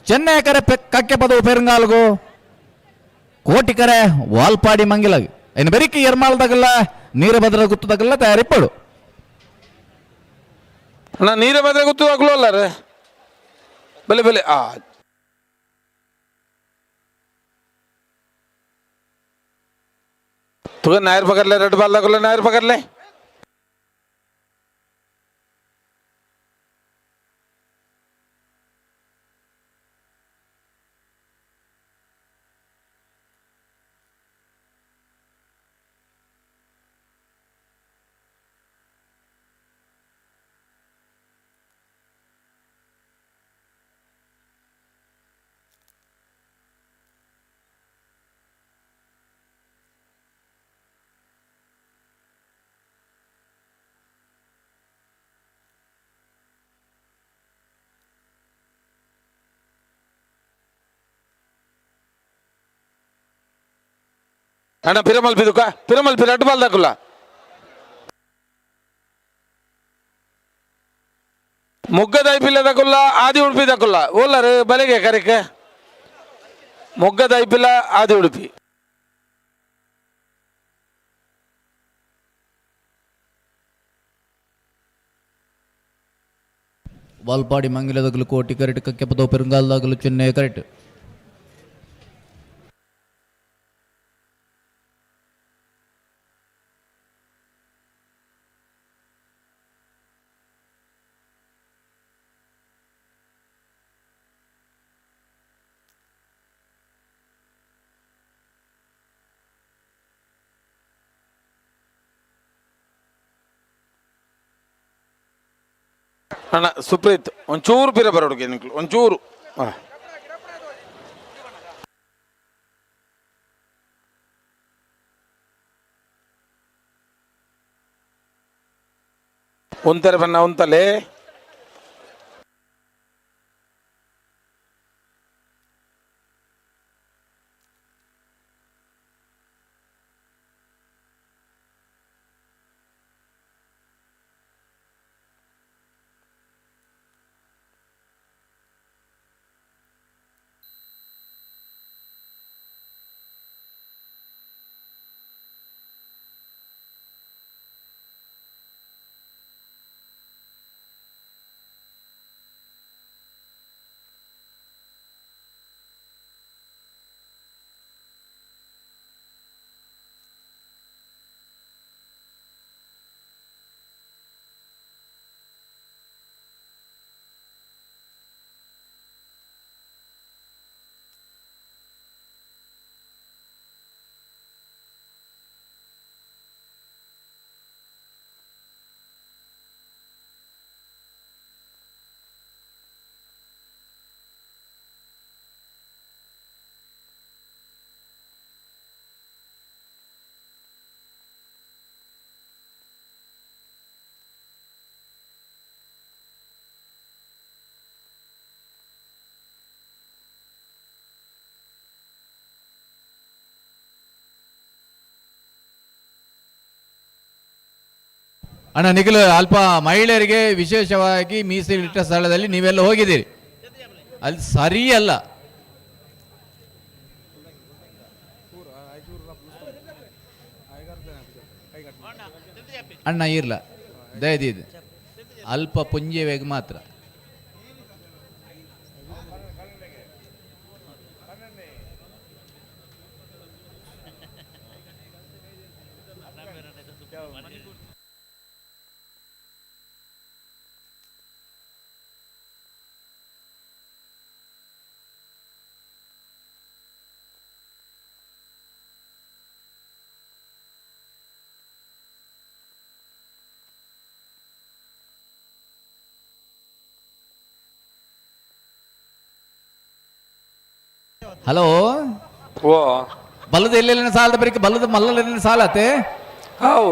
ಚೆನ್ನೈ ಕರೆ ಕಕ್ಕೆ ಪದವು ಪೆರಂಗಾಲ್ಗು ಕೋಟಿ ಕರೆ ವಾಲ್ಪಾಡಿ ಮಂಗಿಲಾಗಿ ಇನ್ನು ಬೆರಿಕಿ ಎರ್ಮಾಳ್ದಾಗಲ್ಲ ನೀರಭದ್ರ ಗುತ್ತದಾಗಲ್ಲ ತಯಾರಿಪ್ಪಡು ನಾ ನೀರಭದ್ರ ಗುತ್ತದಾಗ್ಲೂ ಅಲ್ಲ ರೇ ಬಲೆ तुझे नायर पकड़ ले रेड बाल लगो ले नायर पकड़ ले ಅಣ್ಣ ಪಿರಮಲ್ಪಿದುಕ ಪಿರಮಲ್ಪಿ ರೆಡ್ ಬಾಲ್ ದಕ್ಕುಲ್ಲ ಮೊಗ್ಗದ ಐಪಿಲ್ಲ ದಕ್ಕುಲ್ಲ ಆದಿ ಉಡುಪಿ ದಕ್ಕುಲ್ಲ ಓಲ್ಲರು ಬಲೆಗೆ ಕರೆಕೆ ಮೊಗ್ಗದ ಐಪಿಲ್ಲ ಆದಿ ಉಡುಪಿ ವಾಲ್ಪಾಡಿ ಮಂಗಿಲದಾಗಲು ಕೋಟಿ ಕರೆಕ್ಟ್ ಕಕ್ಕೆ ಪದವು ಪೆರುಂಗಾಲ್ದಾಗಲು ಚೆನ್ನೈ ಕರೆಕ್ಟ್ ಅಣ್ಣ ಸುಪ್ರೀತ್ ಒಂಚೂರು ಪಿರ ಬರೋಡಿಗೆ ನಿಕ್ಲು ಒಂಚೂರು ಒಂದರೆ ಬನ್ನ ಒಂತಲೆ ಅಣ್ಣ ನಿಖಿಲ್, ಅಲ್ಪ ಮಹಿಳೆಯರಿಗೆ ವಿಶೇಷವಾಗಿ ಮೀಸಲಿಟ್ಟ ಸ್ಥಳದಲ್ಲಿ ನೀವೆಲ್ಲ ಹೋಗಿದ್ದೀರಿ, ಅಲ್ಲಿ ಸರಿಯಲ್ಲ. ಅಣ್ಣ ಇರ್ಲ ದಯದಿದೆ ಅಲ್ಪ ಪುಂಜೆವೆಗೆ ಮಾತ್ರ. ಹಲೋ, ಓ ಬಲ್ಲದ ಎಲ್ಲೆಲ್ಲಿನ ಸಾಲದ ಬರೀಕ ಬಲ್ಲದ ಮಲ್ಲಲ್ಲಿನ ಸಾಲತೆ ಹಾವು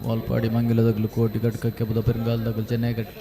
ವಾಲ್ಪಾಡಿ ಮಂಗಲದಗಲು ಕೋಟಿ ಕಟ್ಕಕ್ಕೆ ಬುಧ ಪೆರಂಗಾಲದಗಲು ಚೆನ್ನೈ ಕಟ್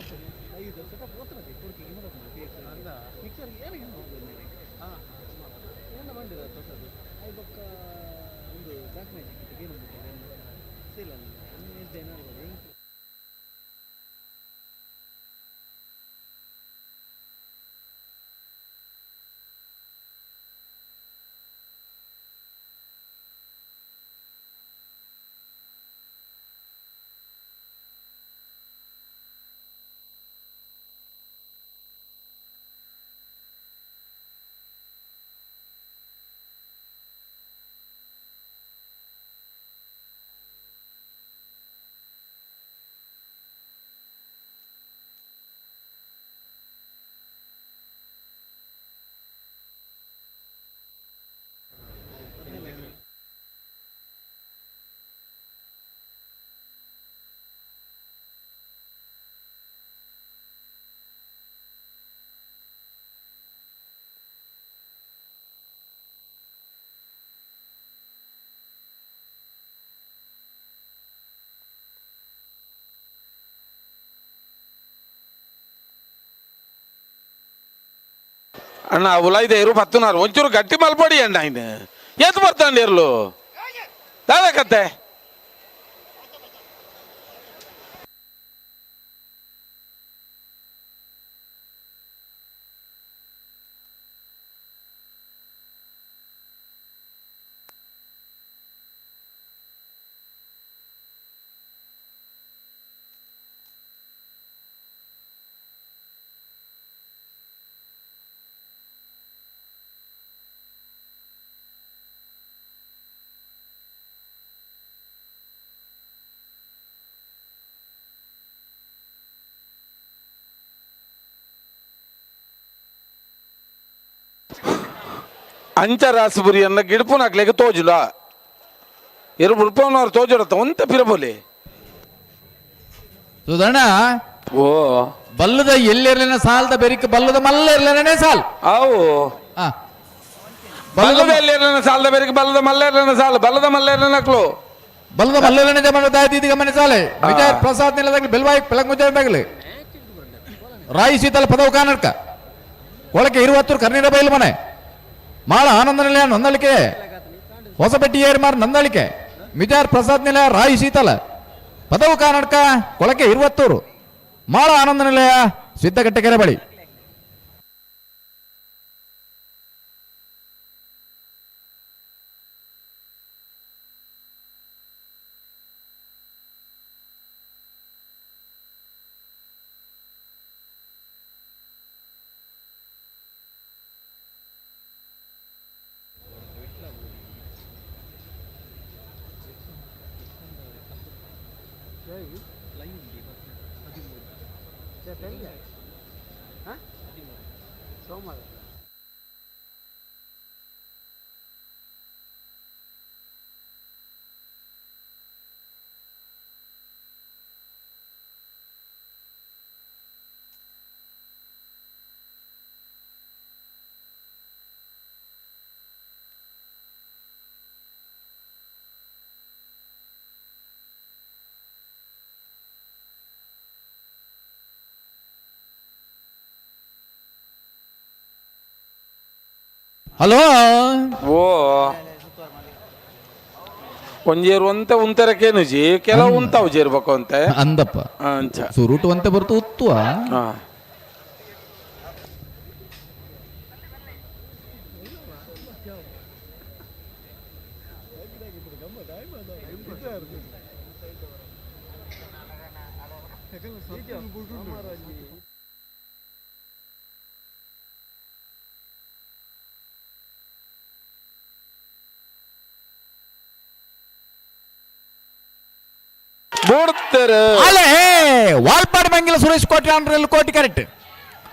ಅಣ್ಣ ಉಲಾಯ್ದೆ ಇರು ಪತ್ತುನಾರು ಒಂಚೂರು ಗಟ್ಟಿ ಮಲ್ಪಡಿ ಅಣ್ಣ ಇನ್ನು ಎತ್ತು ಬರ್ತಾಂಡಿ ಇರ್ಲು ದಾದ ಕತ್ತೆ ಅಂಚರಾಸಪುರಿ ಅನ್ನ ಗಿಡಪು ನಾಕ್ಲೆಗೆ ತೋಜುಲ ಇರು ಬುಡ್ಪವನವ್ರು ತೋಜುಡತ್ತ ಒಂತ ಪಿರಬೋಲಿ ಸುಧಣ್ಣ ಓ ಬಲ್ಲದ ಎಲ್ಲೆರ್ಲಿನ ಸಾಲದ ಬೆರಿಕ ಬಲ್ಲದ ಮಲ್ಲ ಇರ್ಲನೇ ಸಾಲ್ ಅವು ಬಲ್ಲದ ಎಲ್ಲೇರನ ಸಾಲದ ಬೆರಿಕ ಬಲ್ಲದ ಮಲ್ಲೇರನ ಸಾಲ ಬಲ್ಲದ ಮಲ್ಲೇರನ ನಕ್ಲು ಬಲ್ಲದ ಮಲ್ಲೆರನ ಜಮನ ದಾಯತಿ ಗಮನ ಸಾಲೆ ವಿಜಯ ಪ್ರಸಾದ್ ನಿಲದಾಗಲಿ ಬೆಲ್ವಾಯಿ ಪೆಲಂಗುಜಾಗಲಿ ರಾಯಿ ಶೀತಲ ಪದವು ಕಾನಡ್ಕ ಒಳಗೆ 20 ಕರ್ನೀರ ಬೈಲು ಮನೆ ಮಾಳ ಆನಂದ ನಿಲಯ ನೊಂದಳಿಕೆ ಹೊಸಪೆಟ್ಟಿ ಏರ್ಮಾರ್ ನಂದಳಿಕೆ ವಿಜಯ ಪ್ರಸಾದ್ ನಿಲಯ ರಾಯಿ ಶೀತಲ ಪದವು ಕಾನಡ್ಕ ಕೊಳಕೆ 20 ಮಾಳ ಆನಂದ ನಿಲಯ ಸಿದ್ದಗಟ್ಟೆಕೆರೆ ಬಳಿ. ಹಲೋ ಓ ಒಂಜೇರು ಅಂತ ಉಂತರಕ್ಕೇನು ಜಿ ಕೆಲವು ಉಂತಾವು ಜೇರ್ಬೇಕು ಅಂತ ಅಂದಪ್ಪ ಅಂಚ ಸುರುಟು ಅಂತ ಬರ್ತು ಉತ್ತುವ ಹಾ ಅಲ್ಲೇ ವಾಲ್ಪಾಡಿ ಮಂಗಿಲ ಸುರೇಶ್ ಕೋಟಿ ಆಂಡ್ರೆಲ್ ಕೋಟಿ ಕರೆಕ್ಟ್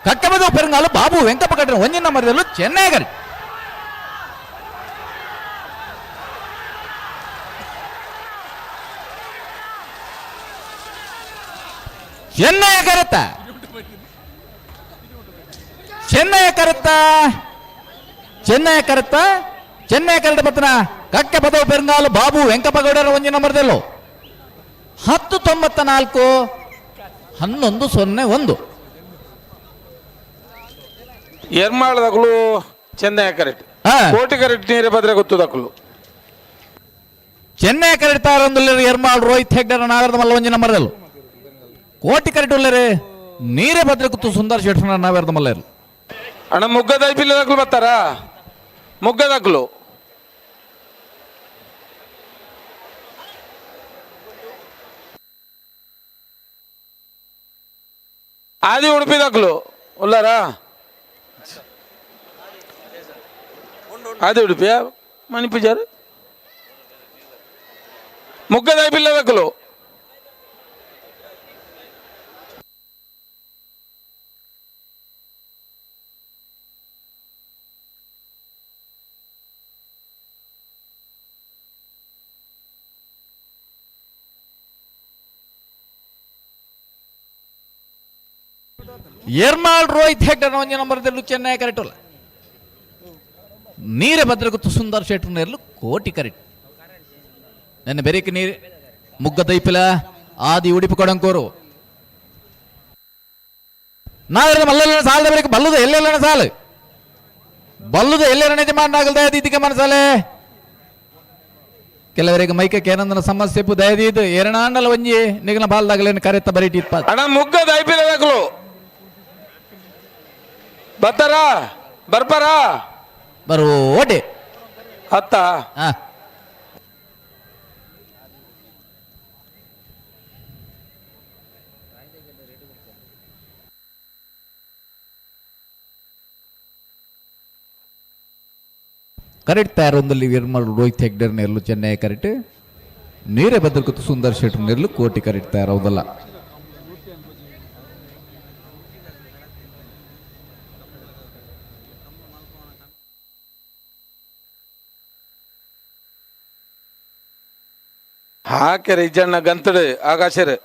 ಕಕ್ಕಬದ ಪೆರಂಗಾಲು ಬಾಬು ವೆಂಕಪ್ಪ ಕಟ್ಟಿನ ಒಂಜಿನ ಮರದಲ್ಲೂ ಚೆನ್ನೈ ಕರೆಕ್ಟ್ ಚೆನ್ನೈ ಕರೆತ್ತ ಚೆನ್ನೈ ಕರೆತ್ತ ಚೆನ್ನೈ ಕರೆತ್ತ ಚೆನ್ನೈ ಕರೆಕ್ಟ್ ಬತ್ತನ ಕಕ್ಕೆ ಪದವು ಪೆರಂಗಾಲು ಬಾಬು ವೆಂಕಪ್ಪ ಗೌಡರ ಒಂಜಿನ ಮರದಲ್ಲೂ 1094 1101 ಎರ್ಮಾಳದಗಳು ಚೆನ್ನೈ ಕರೆಕ್ಟ್ ಕೋಟಿ ಕರೆಕ್ಟ್ ನೀರೇ ಬದ್ರೆ ಗೊತ್ತದಕ್ಕಳು ಚೆನ್ನೈ ಕರೆಕ್ಟ್ ತಾರೊಂದುಲ್ಲರು ಎರ್ಮಾಳ್ ರೋಹಿತ್ ಹೆಗ್ಡರ್ ನಾಗರದ ಮಲ್ಲ ಒಂಜಿನ ಮರದಲ್ಲೂ ಕೋಟಿ ಕರೆಕ್ಟ್ ಉಳ್ಳರೆ ನೀರೇ ಬದ್ರೆ ಗೊತ್ತು ಸುಂದರ್ ಶೆಟ್ಟ ನಾಗರದ ಮಲ್ಲರು ಅಣ್ಣ ಮುಗ್ಗದ ಐಪಿಲ್ಲದಕ್ಕಳು ಬರ್ತಾರಾ ಮುಗ್ಗದಕ್ಕಳು ಆದಿ ಉಡುಪಿದಕ್ಕಳು ಉಲ್ಲಾರಾ ಆದಿ ಉಡುಪಿಯ ಮಣಿಪೂಜಾರು ಮುಗ್ಗದ ಪಿಲ್ಲದಕ್ಕಳು ಎರ್ಮಾಳ್ ರೋಹಿತ್ ಹೆಗ್ಡರ್ ಒಂಜಿ ನಂಬರ್ದಲ್ಲೂ ಚೆನ್ನೈ ಕರೆಕ್ಟ್ ಅಲ್ಲ ನೀರೇ ಭದ್ರ ಗೊತ್ತು ಸುಂದರ್ ಶೆಟ್ರನೆಲ್ಲೂ ಕೋಟಿ ಕರೆಕ್ಟ್ ನನ್ನ ಬೆರೇಕೆ ನೀರು ಮುಗ್ಗ ದೈಪಿಲ ಆದಿ ಉಡುಪಿ ಕೊಡಂಕೋರು ನಾಗರದ ಮಲ್ಲೆಲ್ಲ ಸಾಲದ ಬೆರೇಕೆ ಬಲ್ಲುದ ಎಲ್ಲೆಲ್ಲನ ಸಾಲು ಬಲ್ಲುದ ಎಲ್ಲೆಲ್ಲ ಯಜಮಾನಾಗಲ್ ದಯದಿ ಇದಕ್ಕೆ ಮನಸಾಲೆ ಕೆಲವರಿಗೆ ಮೈಕಕ್ಕೆ ಏನಂದನ ಸಮಸ್ಯೆ ದಯದಿ ಇದು ಎರಡಾಂಡಲ ಒಂಜಿ ನಿಗನ ಬಾಲ್ದಾಗಲೇನು ಕರೆತ್ತ ಬರೀಟಿ ಇಪ್ಪ ಅಣ್ಣ ಮುಗ್ಗದ ಐಪಿಲ್ಲದಕ್ಕಳು ಬರ್ತಾರಾ ಬರ್ಪಾರಾ ಬರೋ ಓಟೆ ಹತ್ತ ಕರೆಕ್ಟ್ ತಯಾರೊಂದಲ್ಲಿ ನಿರ್ಮಲ್ ರೋಹಿತ್ ಹೆಗ್ಡರ್ ನೆರಲು ಚೆನ್ನೈ ಕರೆಕ್ಟ್ ನೀರೇ ಬದರ್ಕತ್ತು ಸುಂದರ್ ಶೆಟ್ರ್ ನೆರಲು ಕೋಟಿ ಕರೆಕ್ಟ್ ತಯಾರೌದಲ್ಲ ಹಾಕ್ಯಾರ ಇಜ್ಜಣ್ಣ ಗಂತಡು ಆಕಾಶರು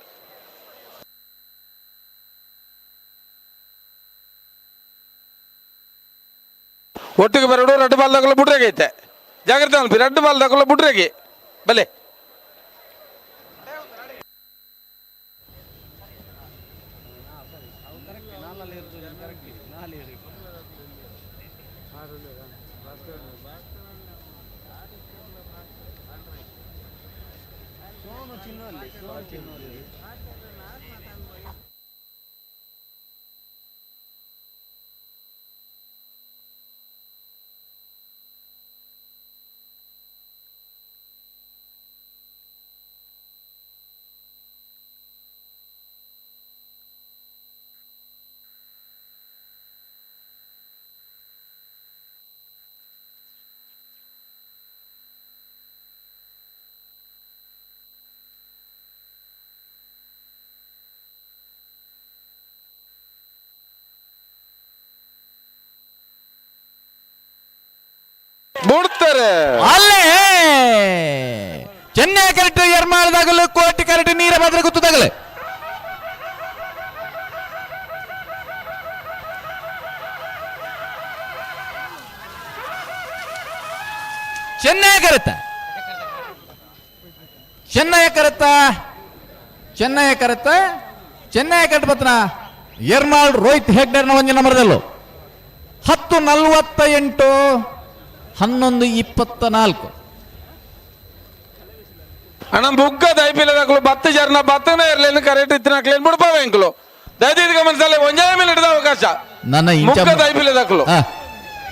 ಒಟ್ಟಿಗೆ ಬರಡು ರೆಡ್ ಬಾಲ್ ತಗೊಳ್ಳ ಬಿಡ್ರಾಗೈತೆ ಜಾಗ್ರತೆ ಅನ್ಪಿ ರೆಡ್ ಬಾಲ್ ತಗೊಳ್ಳ ಬಿಡ್ರಾಗಿ ಬಲೆ ಬಿಡ್ತಾರೆ ಅಲ್ಲೇ ಚೆನ್ನೈ ಕರೆಕ್ಟ್ ಎರ್ಮಾಳದಾಗಲು ಕೋಟಿ ಕರೆಕ್ಟ್ ನೀರ ಮಾತ್ರ ಗೊತ್ತದಾಗಲೇ ಚೆನ್ನೈ ಕರೆತ್ತ ಚೆನ್ನೈ ಕರೆತ್ತ ಚೆನ್ನೈ ಕರೆತ್ತ ಚೆನ್ನೈ ಕರೆಕ್ಟ್ ಬತ್ತನ ಎರ್ಮಾಳ್ ರೋಹಿತ್ ಹೆಗ್ಡರ್ನ ಒಂಜಿ ನಂಬರ್ದಲ್ಲೂ 1048 11:24. ಅಣ್ಣ ಬುಗ್ಗ ದೈಪಿಲ್ಲದಾಕಲು 10 ಜನ ಬತ್ತನೇ ಇರ್ಲೇನು ಕರೆಕ್ಟ್ ಇತ್ತಿನಾಕ್ಲೇನು ಬಿಡ್ಪಾವೆ ಅಂಕಲು ದಯದಿದ್ದು ಗಮನಿಸಲ್ಲ ಒಂಜಾಯ ಮೇಲೆ ಹಿಡಿದ ಅವಕಾಶ ನನ್ನ ಬುಗ್ಗ ದೈಪಿಲ್ಲದಾಕಲು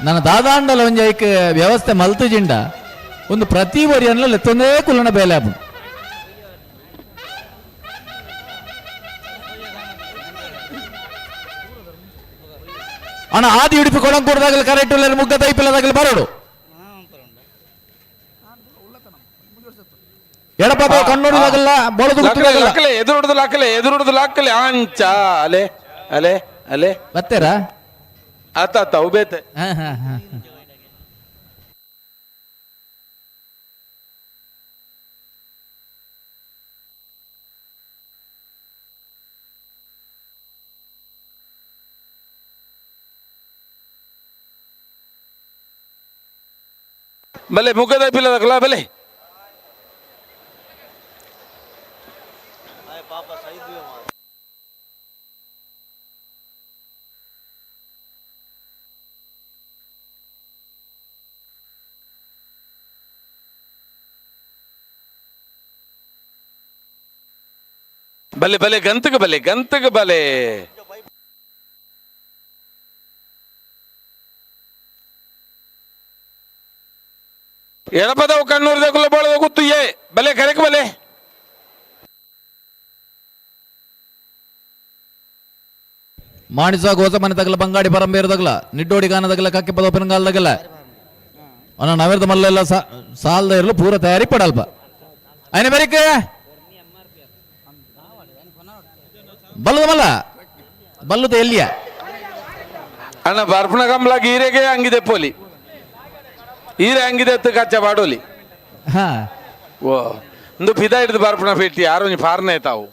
ನನ್ನ ದಾದಾಂಡಲ ಒಂಜಿ ಐಕ್ ವ್ಯವಸ್ಥೆ ಮಲ್ತುಜಿಂಡ ಒಂದು ಪ್ರತಿ ವರಿಯನ್ಲ ಲೆತ್ತೊಂದೇ ಕುಲ್ಲನ ಬೇಲೆ ಆಪುಂಡು. ಅಣ್ಣ ಆದಿ ಉಡುಪಿ ಕೊಡಂಕೂಡದಾಗಲಿ ಕರೆಕ್ಟ್ ಇಲ್ಲ ಮುಗ್ಗ ದೈಪಿಲ್ಲದಾಗಲಿ ಬರೋಡು ಎಡಪಾಪ ಕಣ್ಣೂರಿದಾಗಲ್ಲ ಬೊಳದು ಎದುರುಡ್ದು ಲಾಕಲೆ ಅಂಚ ಅಲೆ ಅಲೆ ಅಲೆ ಬತ್ತೇರಾ ಆತ ಉಬೇತೆ ಬಲೆ ಮುಖದ ಪಿಲ್ಲದಕ್ಕಲ್ಲ ಬಲೆ ಬಲೆ ಬಲೆ ಗಂತಗ ಬಲೆ ಎಡಪದವು ಕಣ್ಣೂರಿದಕ್ಕಲ್ಲ ಬೋಳದ ಗೊತ್ತು ಏ ಬಲೆ ಕರೆಕ್ ಬಲೆ ಮಾಣಿಸ ಗೋಸಮನೆ ತಗಲ ಬಂಗಾಡಿ ಪರಂಬೇರದಗಲ ನಿಡ್ಡೋಡಿ ಗಾನದಗಲ ಕಕ್ಕೆ ಪದ ಪೆನಗಾಲದಗಲ ಅನ್ನ ನವೇರ್ದ ಮಲ್ಲೆಲ್ಲ ಸಾಲ್ದ ಇರಲು ಪೂರ ತಯಾರಿ ಪಡಲ್ಪ ಐನ ಬೇರಿಕೆ ಬಲ್ಲದ ಮಲ್ಲ ಬಲ್ಲದ ಎಲ್ಲಿಯ ಅಣ್ಣ ಬರ್ಪಣ ಕಂಬಳ ಈರೆಗೆ ಹಂಗಿದೆ ಪೋಲಿ ಈರೆ ಹಂಗಿದೆ ಕಚ್ಚ ಬಾಡೋಲಿ ಹಾ ಓ ಒಂದು ಪಿದ ಹಿಡಿದು ಬರ್ಪಣ ಪೇಟಿ ಯಾರು ನೀ ಫಾರ್ನೆ ತಾವು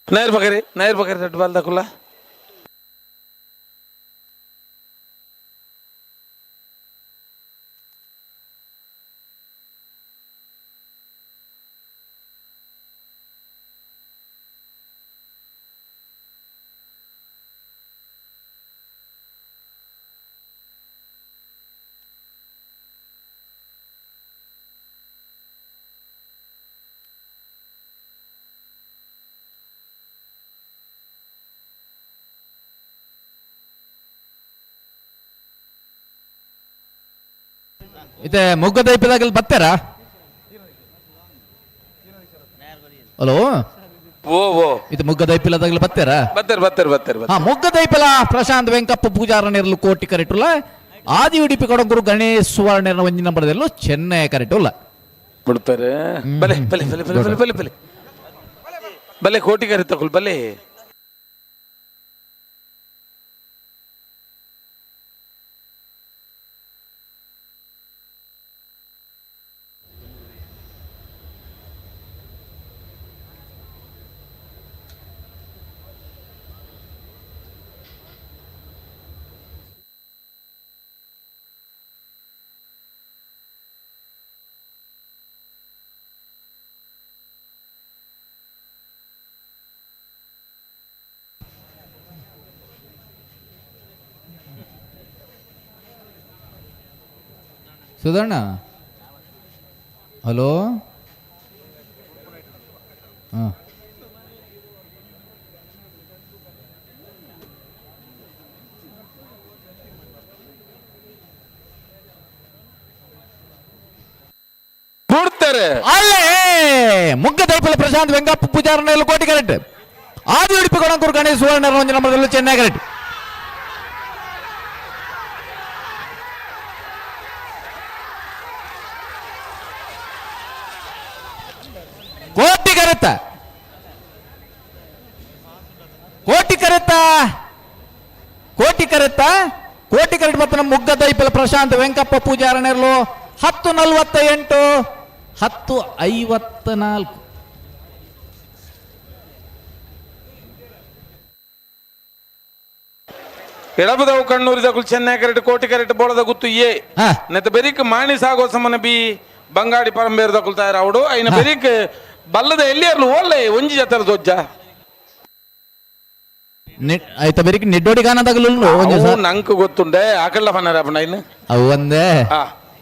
ನೈರ್ ಬಕರಿ ರಟ್ಟು ಬಾಲ್ ದಕ್ಕುಲ್ಲ ಇತ್ತೆ ಮೊಗ್ಗ ದೈಪದಾಗಲಿ ಬತ್ತಾರ ಹಲೋ ಓ ಓ ಇದು ಮೊಗ್ಗ ದೈಪಿಲದಾಗಲಿ ಬತ್ತಾರ ಬತ್ತರ್ ಮೊಗ್ಗ ದೈಪಲ ಪ್ರಶಾಂತ್ ವೆಂಕಪ್ಪ ಪೂಜಾರನೆರಲು ಕೋಟಿ ಕರೆಕ್ಟುಲ್ಲ ಆದಿ ಉಡುಪಿ ಕೊಡಂಗೂರು ಗಣೇಶ್ ಸುವರ್ಣ ಒಂಜಿನ ನಂಬರದಲ್ಲೂ ಚೆನ್ನೈ ಕರೆಕ್ಟುಲ್ಲ ಬಿಡ್ತಾರೆ ಬಲೆ ಬಲೆ ಬಲೆ ಬಲೆ ಬಲೆ ಬಲೆ ಬಲೆ ಕೋಟಿ ಕರೆ ತಗೊಳ್ ಬಲೆ ಸುಧರ್ಣ ಹಲೋ ಹಾಂ ಅಲ್ಲೇ ಮುಗ್ಗ ದೈಪಲ ಪ್ರಶಾಂತ್ ವೆಂಕಪ್ಪ ಪೂಜಾರನೆರಲು ಕೋಟಿ ಕರೆಕ್ಟ್ ಆದಿ ಉಡುಪಿ ಕೊಡಂಗೂರು ಗಣೇಶ್ ಸುವರ್ಣ ಒಂಜಿನ ನಂಬರದಲ್ಲೂ ಚೆನ್ನೈ ಕರೆಕ್ಟ್ ಕೋಟಿ ಕರೆತ್ತ ಕೋಟಿ ಕರೆಕ್ಟ್ ಮತ್ತು ನಮ್ಮ ಮುಗ್ಗ ದೈಪಲ ಪ್ರಶಾಂತ್ ವೆಂಕಪ್ಪ ಪೂಜಾರನೆರಲು 10:48 10:54 10:54 ಎಡಬದವು ಕಣ್ಣೂರಿದ ಕುಲ್ ಚೆನ್ನೈ ಕೆರೆಟ್ ಕೋಟಿ ಕೆರೆಟ್ ಬೋಳದ ಗುತ್ತು ಏ ನೆತ್ತ ಬೆರಿಕ್ ಮಾಣಿ ಸಾಗೋ ಸಮನ ಬಿ ಬಂಗಾಡಿ ಪರಂಬೇರದ ಕುಲ್ ತಯಾರ ಅವಡು ಐನ ಬೆರಿಕ್ ಬಲ್ಲದ ಎಲ್ಲಿಯರ್ಲು ಓಲ್ಲೆ ಒಂಜಿ ಜತರ ದೊಜ್ಜ ಆಯ್ತ ಬೆರಿಕ್ ನಿಡ್ಡೋಡಿ ಗಾನದಾಗಲು ನಂಕ್ ಗೊತ್ತುಂಡೆ ಆಕಲ್ಲ ಪನ್ನರ ಅಪ್ಪನ ಇನ್ನು ಅವು ಒಂದೇ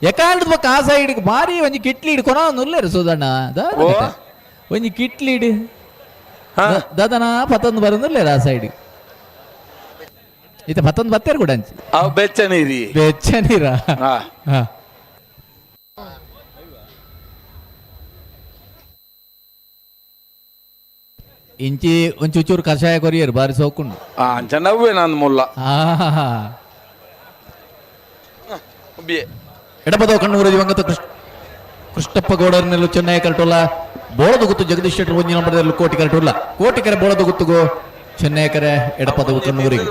ಎಕಾಂಡದ ಪಕ್ಕ ಆ ಸೈಡ್ ಬಾರಿ ಒಂಜಿ ಕಿಟ್ಲಿ ಹಿಡ್ಕೊನ ನುಲ್ಲೇರು ಸುಧಣ್ಣ ಒಂಜಿ ಕಿಟ್ಲಿ ಹಿಡಿ ದಾದನ ಪತ್ತೊಂದು ಬರೋದಿಲ್ಲ ಆ ಸೈಡ್ ಇತ ಪತ್ತೊಂದು ಬತ್ತೇರು ಕೂಡ ಅಂಚಿ ಅವು ಬೆಚ್ಚ ನೀರಿ ಬೆಚ್ಚ ನೀರ ಇಂಚಿ ಒಂಚೂರು ಕಷಾಯ ಕೊರಿಯರು ಬಾರಿ ಸೋಕೊಂಡು ಅಂಚ ನವ್ವೆ ನಾನು ಮುಲ್ಲ ಎಡಪದ ಕಣ್ಣೂರು ದಿವಂಗತ ಕೃಷ್ಣಪ್ಪ ಗೌಡರನೆಲ್ಲೂ ಚೆನ್ನೈ ಕರಟೋಲ್ಲ ಬೋಳದ ಗುತ್ತು ಜಗದೀಶ್ ಶೆಟ್ಟರ್ ಒಂಜಿ ನಂಬರ್ದಲ್ಲೂ ಕೋಟಿ ಕರಟೋಲ್ಲ ಕೋಟಿಕೆರೆ ಬೋಳದ ಗುತ್ತುಗೋ ಚೆನ್ನೈ ಕರೆ ಎಡಪದ ಕಣ್ಣೂರಿಗೆ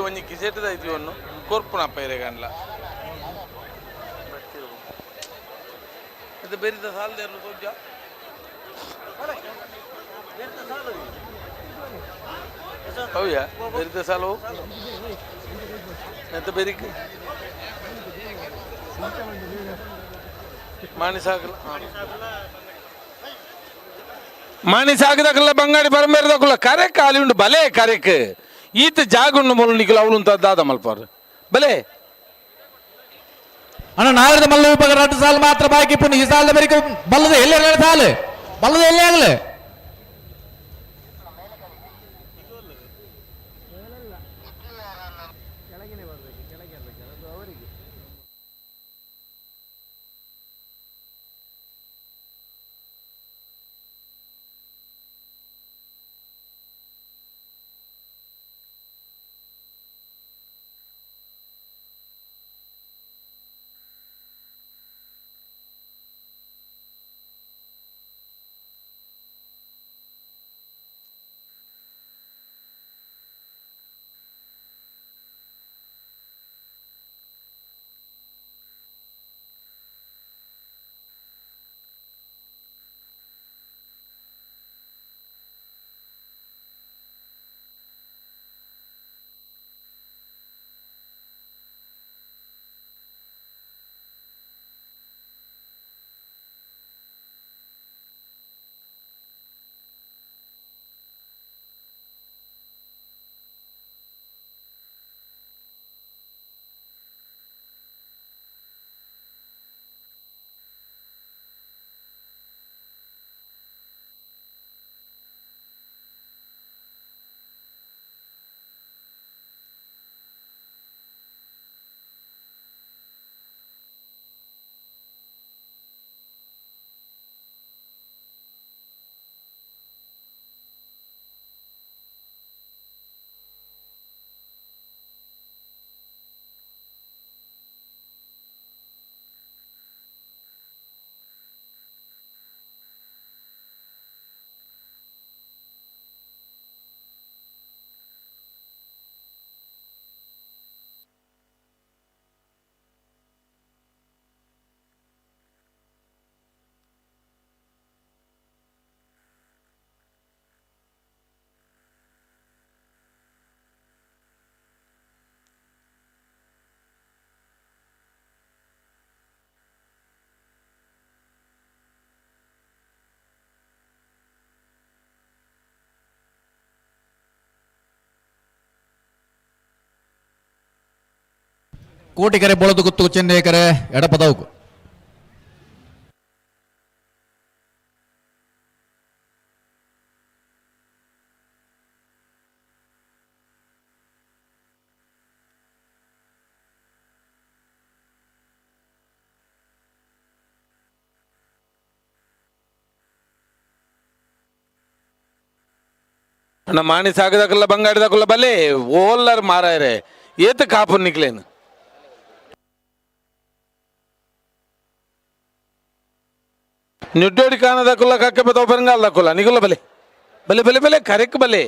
ಮಾಣಿ ಸಾಗದಕ್ಕಲ್ಲ ಬಂಗಾಡಿ ಪರಂಬೇರದಕ್ಕಲ್ಲ ಕರೆ ಖಾಲಿ ಉಂಡು ಬಲೆ ಕರೆಕ್ ಈತ ಜಾಗುಂಡು ಮೊಲು ನಿಖಿಲ್ ಅವಳು ಅಂತ ದಾದ ಮಲ್ಪಾರು ಬಲೆ ಅಣ್ಣ ನಾರದ ಮಲ್ಲ ವಿಭಾಗ 2 ಸಾಲ ಮಾತ್ರ ಬಾಕಿ ಪುಣ್ಯ ಈ ಸಾಲದ ಬರೀ ಬಲ್ಲದ ಎಲ್ಲೇ ಸಾಲು ಬಲ್ಲದ ಎಲ್ಲೇ ಆಗಲಿ ಕೋಟಿಕೆರೆ ಬೋಳದು ಗುತ್ತು ಚೆನ್ನೈ ಕರೆ ಎಡಪದವು ಅಣ್ಣ ಮಾಣಿ ಸಾಗದಕ್ಕಲ್ಲ ಬಂಗಾಡಿದಕ್ಕಲ್ಲ ಬಲೆ ಓಲ್ಲರ್ ಮಾರಾಯರೆ ಏತ ಕಾಪು ನಿಕ್ಲೇನು ನಿಡ್ಡೋಡಿ ಕಾಣದಕ್ಕಲ್ಲ ಕಕ್ಕೆ ಬತ್ತವ ಪರಂಗಾಲ್ದಕ್ಕಲ್ಲ ನಿಗುಲ್ಲ ಬಲೆ ಬಲೆ ಬಲೆ ಬಲೆ ಕರೆಕ್ ಬಲೆ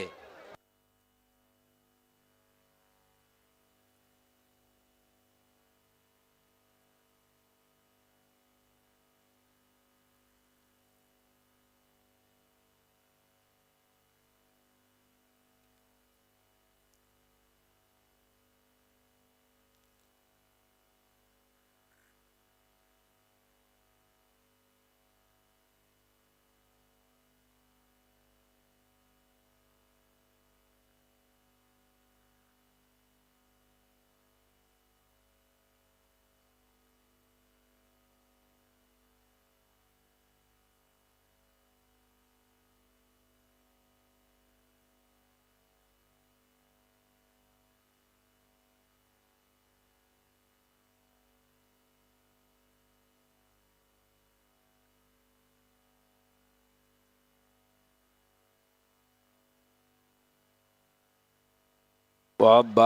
ಒಬ್ಬ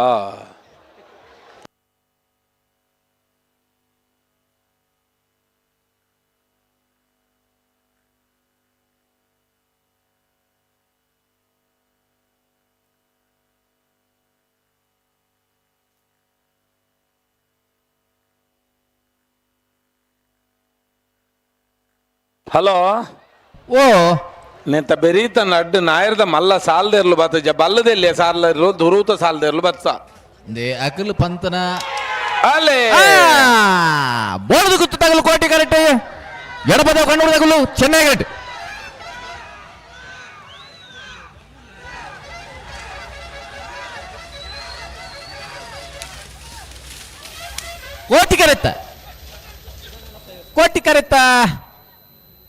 ಹಲೋ ಓ ನೆಂತ ಬೆರೀತ ನಡ್ಡು ನಾಯರ್ದ ಮಲ್ಲ ಸಾಲ್ದಿರ್ಲು ಬತ್ತ ಬಲ್ಲದೆಲ್ಲಿ ಸಾಲ್ದಿರ್ಲು ದುರೂತ ಸಾಲ್ದಿರ್ಲು ಬತ್ತ ದೇ ಅಕಲ್ ಪಂತನ ಅಲ್ಲೇ ಬೋಳದು ಗುತ್ತು ತಗಲು ಕೋಟಿ ಕರೆಕ್ಟ್ ಎಡಪದ ಕಣ್ಣೂರು ತಗಲು ಚೆನ್ನೈ ಕರೆಕ್ಟ್ ಕೋಟಿ ಕರೆತ್ತ ಕೋಟಿ ಕರೆತ್ತ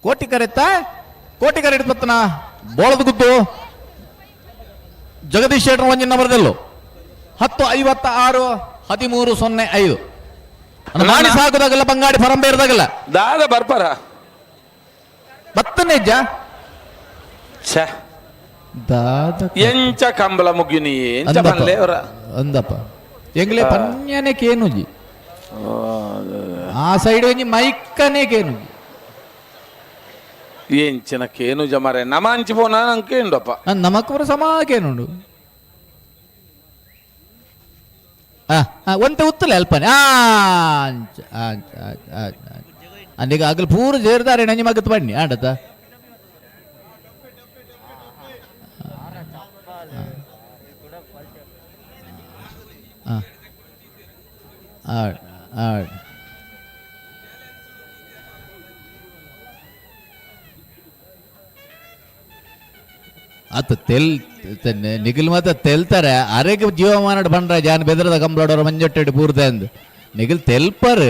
ಕೋಟಿ ಕರೆತ್ತ ಕೋಟಿ ಕರೆಕ್ಟ್ ಪತ್ತನ ಬೋಳದು ಗುದ್ದು ಜಗದೀಶ್ ಶೆಟ್ಟರ್ ಒಂಜಿನ ನಂಬರ್ದಲ್ಲೂ 1056 1305 ಮಾಡಿ ಸಾಕುದಾಗಲ್ಲ ಬಂಗಾಡಿ ಪರಂಬೇರದಾಗಲ್ಲ ದಾದ ಬರ್ಪಾರ ಬತ್ತನೇಜ್ಜ ಛ ದಾದ ಎಂಚ ಕಂಬಳ ಮುಗಿನಿ ಎಂಚ ಬಲ್ಲೆ ಅವರ ಅಂದಪ್ಪ ಎಂಗ್ಲೆ ಪನ್ಯನೆ ಕೇನುಜಿ ಆ ಸೈಡ್ ಒಂಜಿ ಮೈಕ್ಕನೆ ಕೇನುಜಿ ಎಂಚಿನ ಕೇನು ಜಮರೆ ನಮ ಅಂಚಿ ಪೋನ ನಂಗೆ ಕೇಂಡಪ್ಪ ನಮಕ್ಕೂರ ಸಮಾ ಕೇನುಂಡು ಒಂತೆ ಉತ್ತಲೆ ಅಲ್ಪನೆ ಅಂದೀಗ ಆಗಲು ಪೂರ ಸೇರ್ದಾರೆ ನಂಜಿ ಮಗತ್ ಬನ್ನಿ ಆಡತ ಅತ್ತ ತೆಲ್ ನಿಖಿಲ್ ಮಾತ ತೆಲ್ತಾರೆ ಅರೆಗೆ ಜೀವಮಾನ ಬಂಡ್ರ ಜಾನ್ ಬೆದರದ ಕಂಬ್ಲಾಡೋರು ಮಂಜೊಟ್ಟೆಡು ಪೂರ್ತೆ ಅಂದು ನಿಖಿಲ್ ತೆಲ್ಪರ್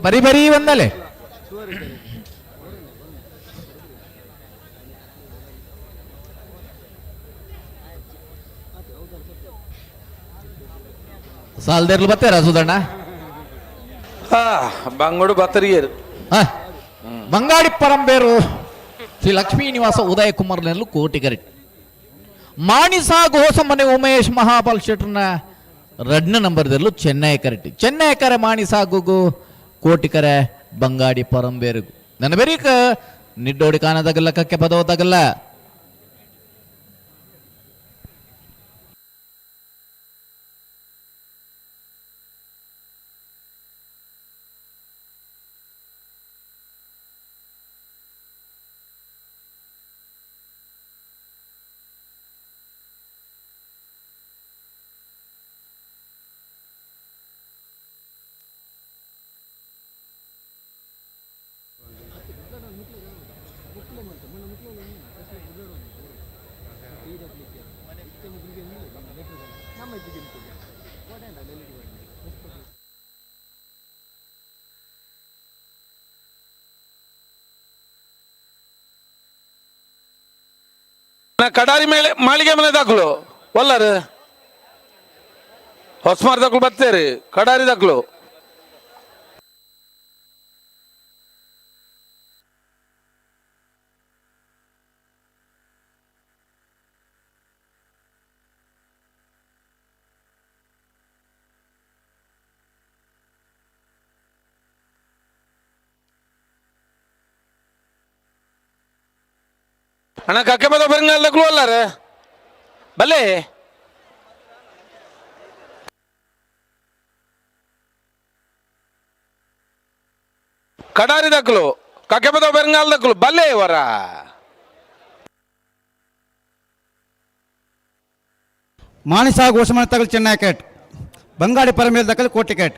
ಬರೀ ಬರೀ ಒಂದಲೆ ಸಾಲ್ದೇರ್ಲು ಬತ್ತಾರ ಸುಧಣ್ಣ ಬಂಗೋಡು ಬತ್ತರಿಯರು ಬಂಗಾಡಿ ಪರಂಬೇರು ಶ್ರೀ ಲಕ್ಷ್ಮೀ ನಿವಾಸ ಉದಯ ಕುಮಾರ್ನಲ್ಲೂ ಕೋಟಿ ಕರೆಕ್ಟ್ ಮಾಣಿಸಾಗು ಹೊಸ ಮನೆ ಉಮೇಶ್ ಮಹಾಪಾಲ್ ಶೆಟ್ರನ 2 ನಂಬರ್ದಲ್ಲೂ ಚೆನ್ನೈ ಕರೆಕ್ಟ್ ಚೆನ್ನೈ ಕರೆ ಮಾಣಿಸಾಗುಗೂ ಕೋಟಿ ಕರೆ ಬಂಗಾಡಿ ಪರಂಬೇರಿಗೂ ನನ್ನ ಬೇರೀಕ ನಿಡ್ಡೋಡಿ ಕಾಣದಾಗಲ್ಲ ಕಕ್ಕೆ ಪದವದಾಗಲ್ಲ ಕಡಾರಿ ಮೇಲೆ ಮಾಳಿಗೆ ಮನೆ ದಾಖಲು ಒಲ್ಲರು ಹೊಸ್ಮಾರ್ ದಾಖಲು ಬರ್ತೇರಿ ಕಡಾರಿ ದಾಖಲು ಅಣ್ಣ ಕಕ್ಕೆ ಬದ ಬೆರಂಗಾಲದಕ್ಕೂ ಅಲ್ಲಾರ ಬಲ್ಲೆ ಕಡಾರಿ ದಕ್ಕಲು ಕಕ್ಕೆ ಬದ ಬೆರಂಗಾಲದಕ್ಕಲು ಬಲ್ಲೆ ವರ ಮಾಣಿಸ ಘೋಷಣೆ ತಗಲು ಚೆನ್ನೈ ಕ್ಯಾಟ್ ಬಂಗಾಡಿ ಪರಮೇಲ್ ದಕ್ಕಲು ಕೋಟಿ ಕ್ಯಾಟ್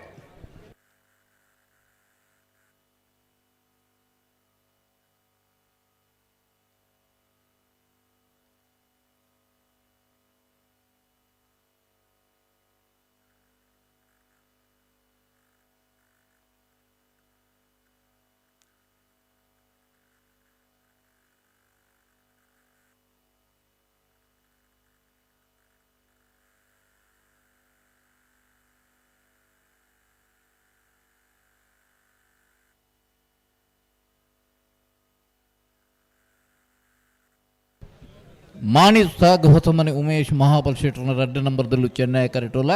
ಮಾಣಿಸ್ ಸಾಗ್ ಹೊಸಮನೆ ಉಮೇಶ್ ಮಹಾಬಲ್ ಶೆಟ್ಟರ್ನ 2 ನಂಬರ್ದಲ್ಲೂ ಚೆನ್ನೈ ಕರೆಟೋಲ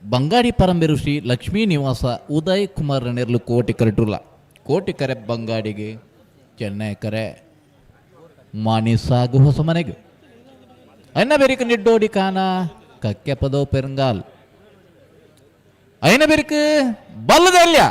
ಬಂಗಾಡಿ ಪರಂಬೆರು ಶ್ರೀ ಲಕ್ಷ್ಮೀ ನಿವಾಸ ಉದಯ್ ಕುಮಾರ್ ನೆರ್ಲು ಕೋಟಿ ಕರೆಟೋಲ ಕೋಟಿ ಕರೆ ಬಂಗಾಡಿಗೆ ಚೆನ್ನೈ ಕರೆ ಮಾಣಿಸ್ ಸಾಗ್ ಹೊಸಮನೆಗೆ ಅನ್ನ ಬೆರಿಕ ನಿಡ್ಡೋಡಿ ಕಾನ ಕಕ್ಕೆ ಪದೋ ಪೆರಂಗಾಲ್ ಅಯ್ನ ಬೆರಿಕ ಬಲ್ಲದಲ್ಯ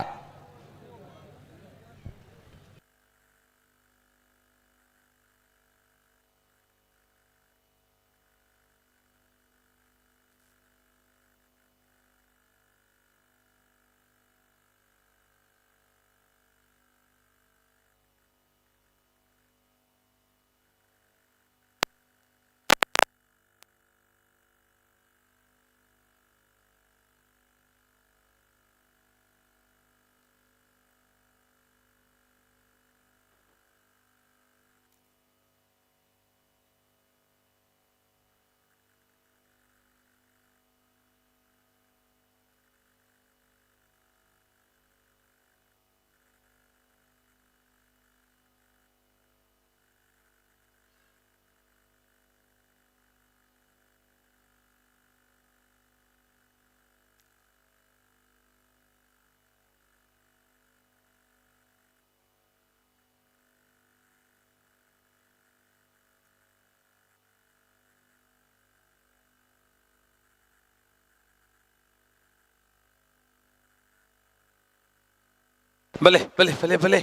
ಭಲೆ ಭಲೆ ಭಲೆ ಭಲೆ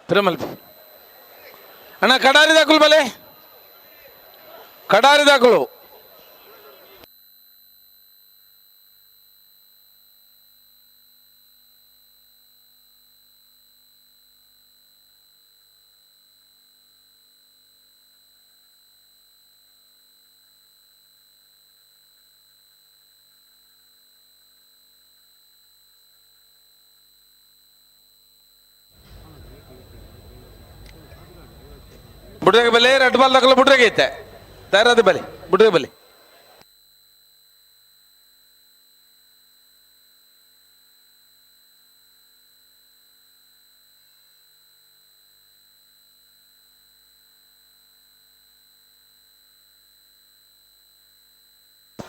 ಪ್ರೇಮಲ್ ಅಣ್ಣ ಕಡಾರಿ ದಾಖಲು ಭಲೆ ಕಡಾರಿ ದಾಖಲು ಬುಡ್ರೆಗೆ ಬಲೆ ರೆಡ್ ಬಾಲ್ ದಾಖಲು ಬುಡ್ರೆಗೆ ಐತೆ ತಯಾರಾದ ಬಲೆ ಬುಡ್ರೆಗೆ ಬಲೆ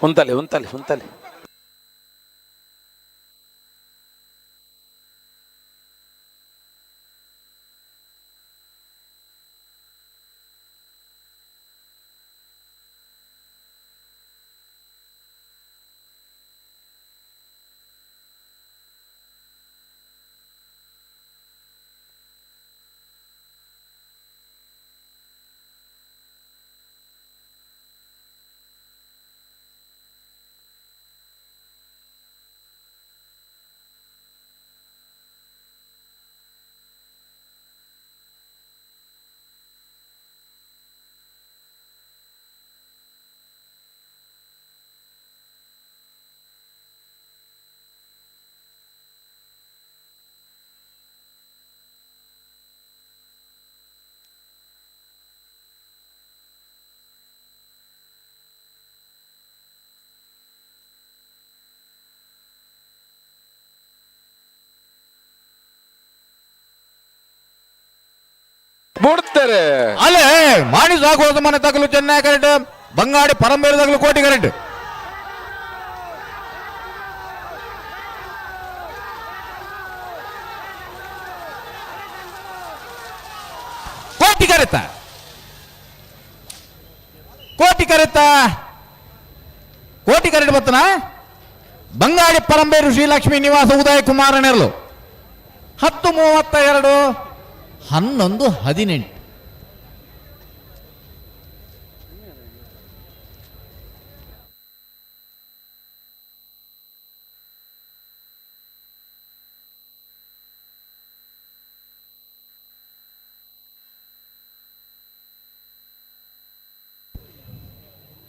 ಉಂತಲೆ ಉಂತಲೆ ಉಂತಲೆ ಬಿಡ್ತಾರೆ ಅಲ್ಲೇ ಮಾಣಿಸ್ ಸಾಗ್ ಹೊಸಮನೆ ತಗಲು ಚೆನ್ನೈ ಕರೆಕ್ಟ್ ಬಂಗಾಡಿ ಪರಂಬೇರು ತಗಲು ಕೋಟಿ ಕರೆಕ್ಟ್ ಕೋಟಿ ಕರೆತ ಕೋಟಿ ಕರೆತ ಕೋಟಿ ಕರೆಕ್ಟ್ ಬತ್ತನ ಬಂಗಾಡಿ ಪರಂಬೇರು ಶ್ರೀಲಕ್ಷ್ಮಿ ನಿವಾಸ ಉದಯ್ ಕುಮಾರ್ ನೆರ್ಲು 10:32 11:18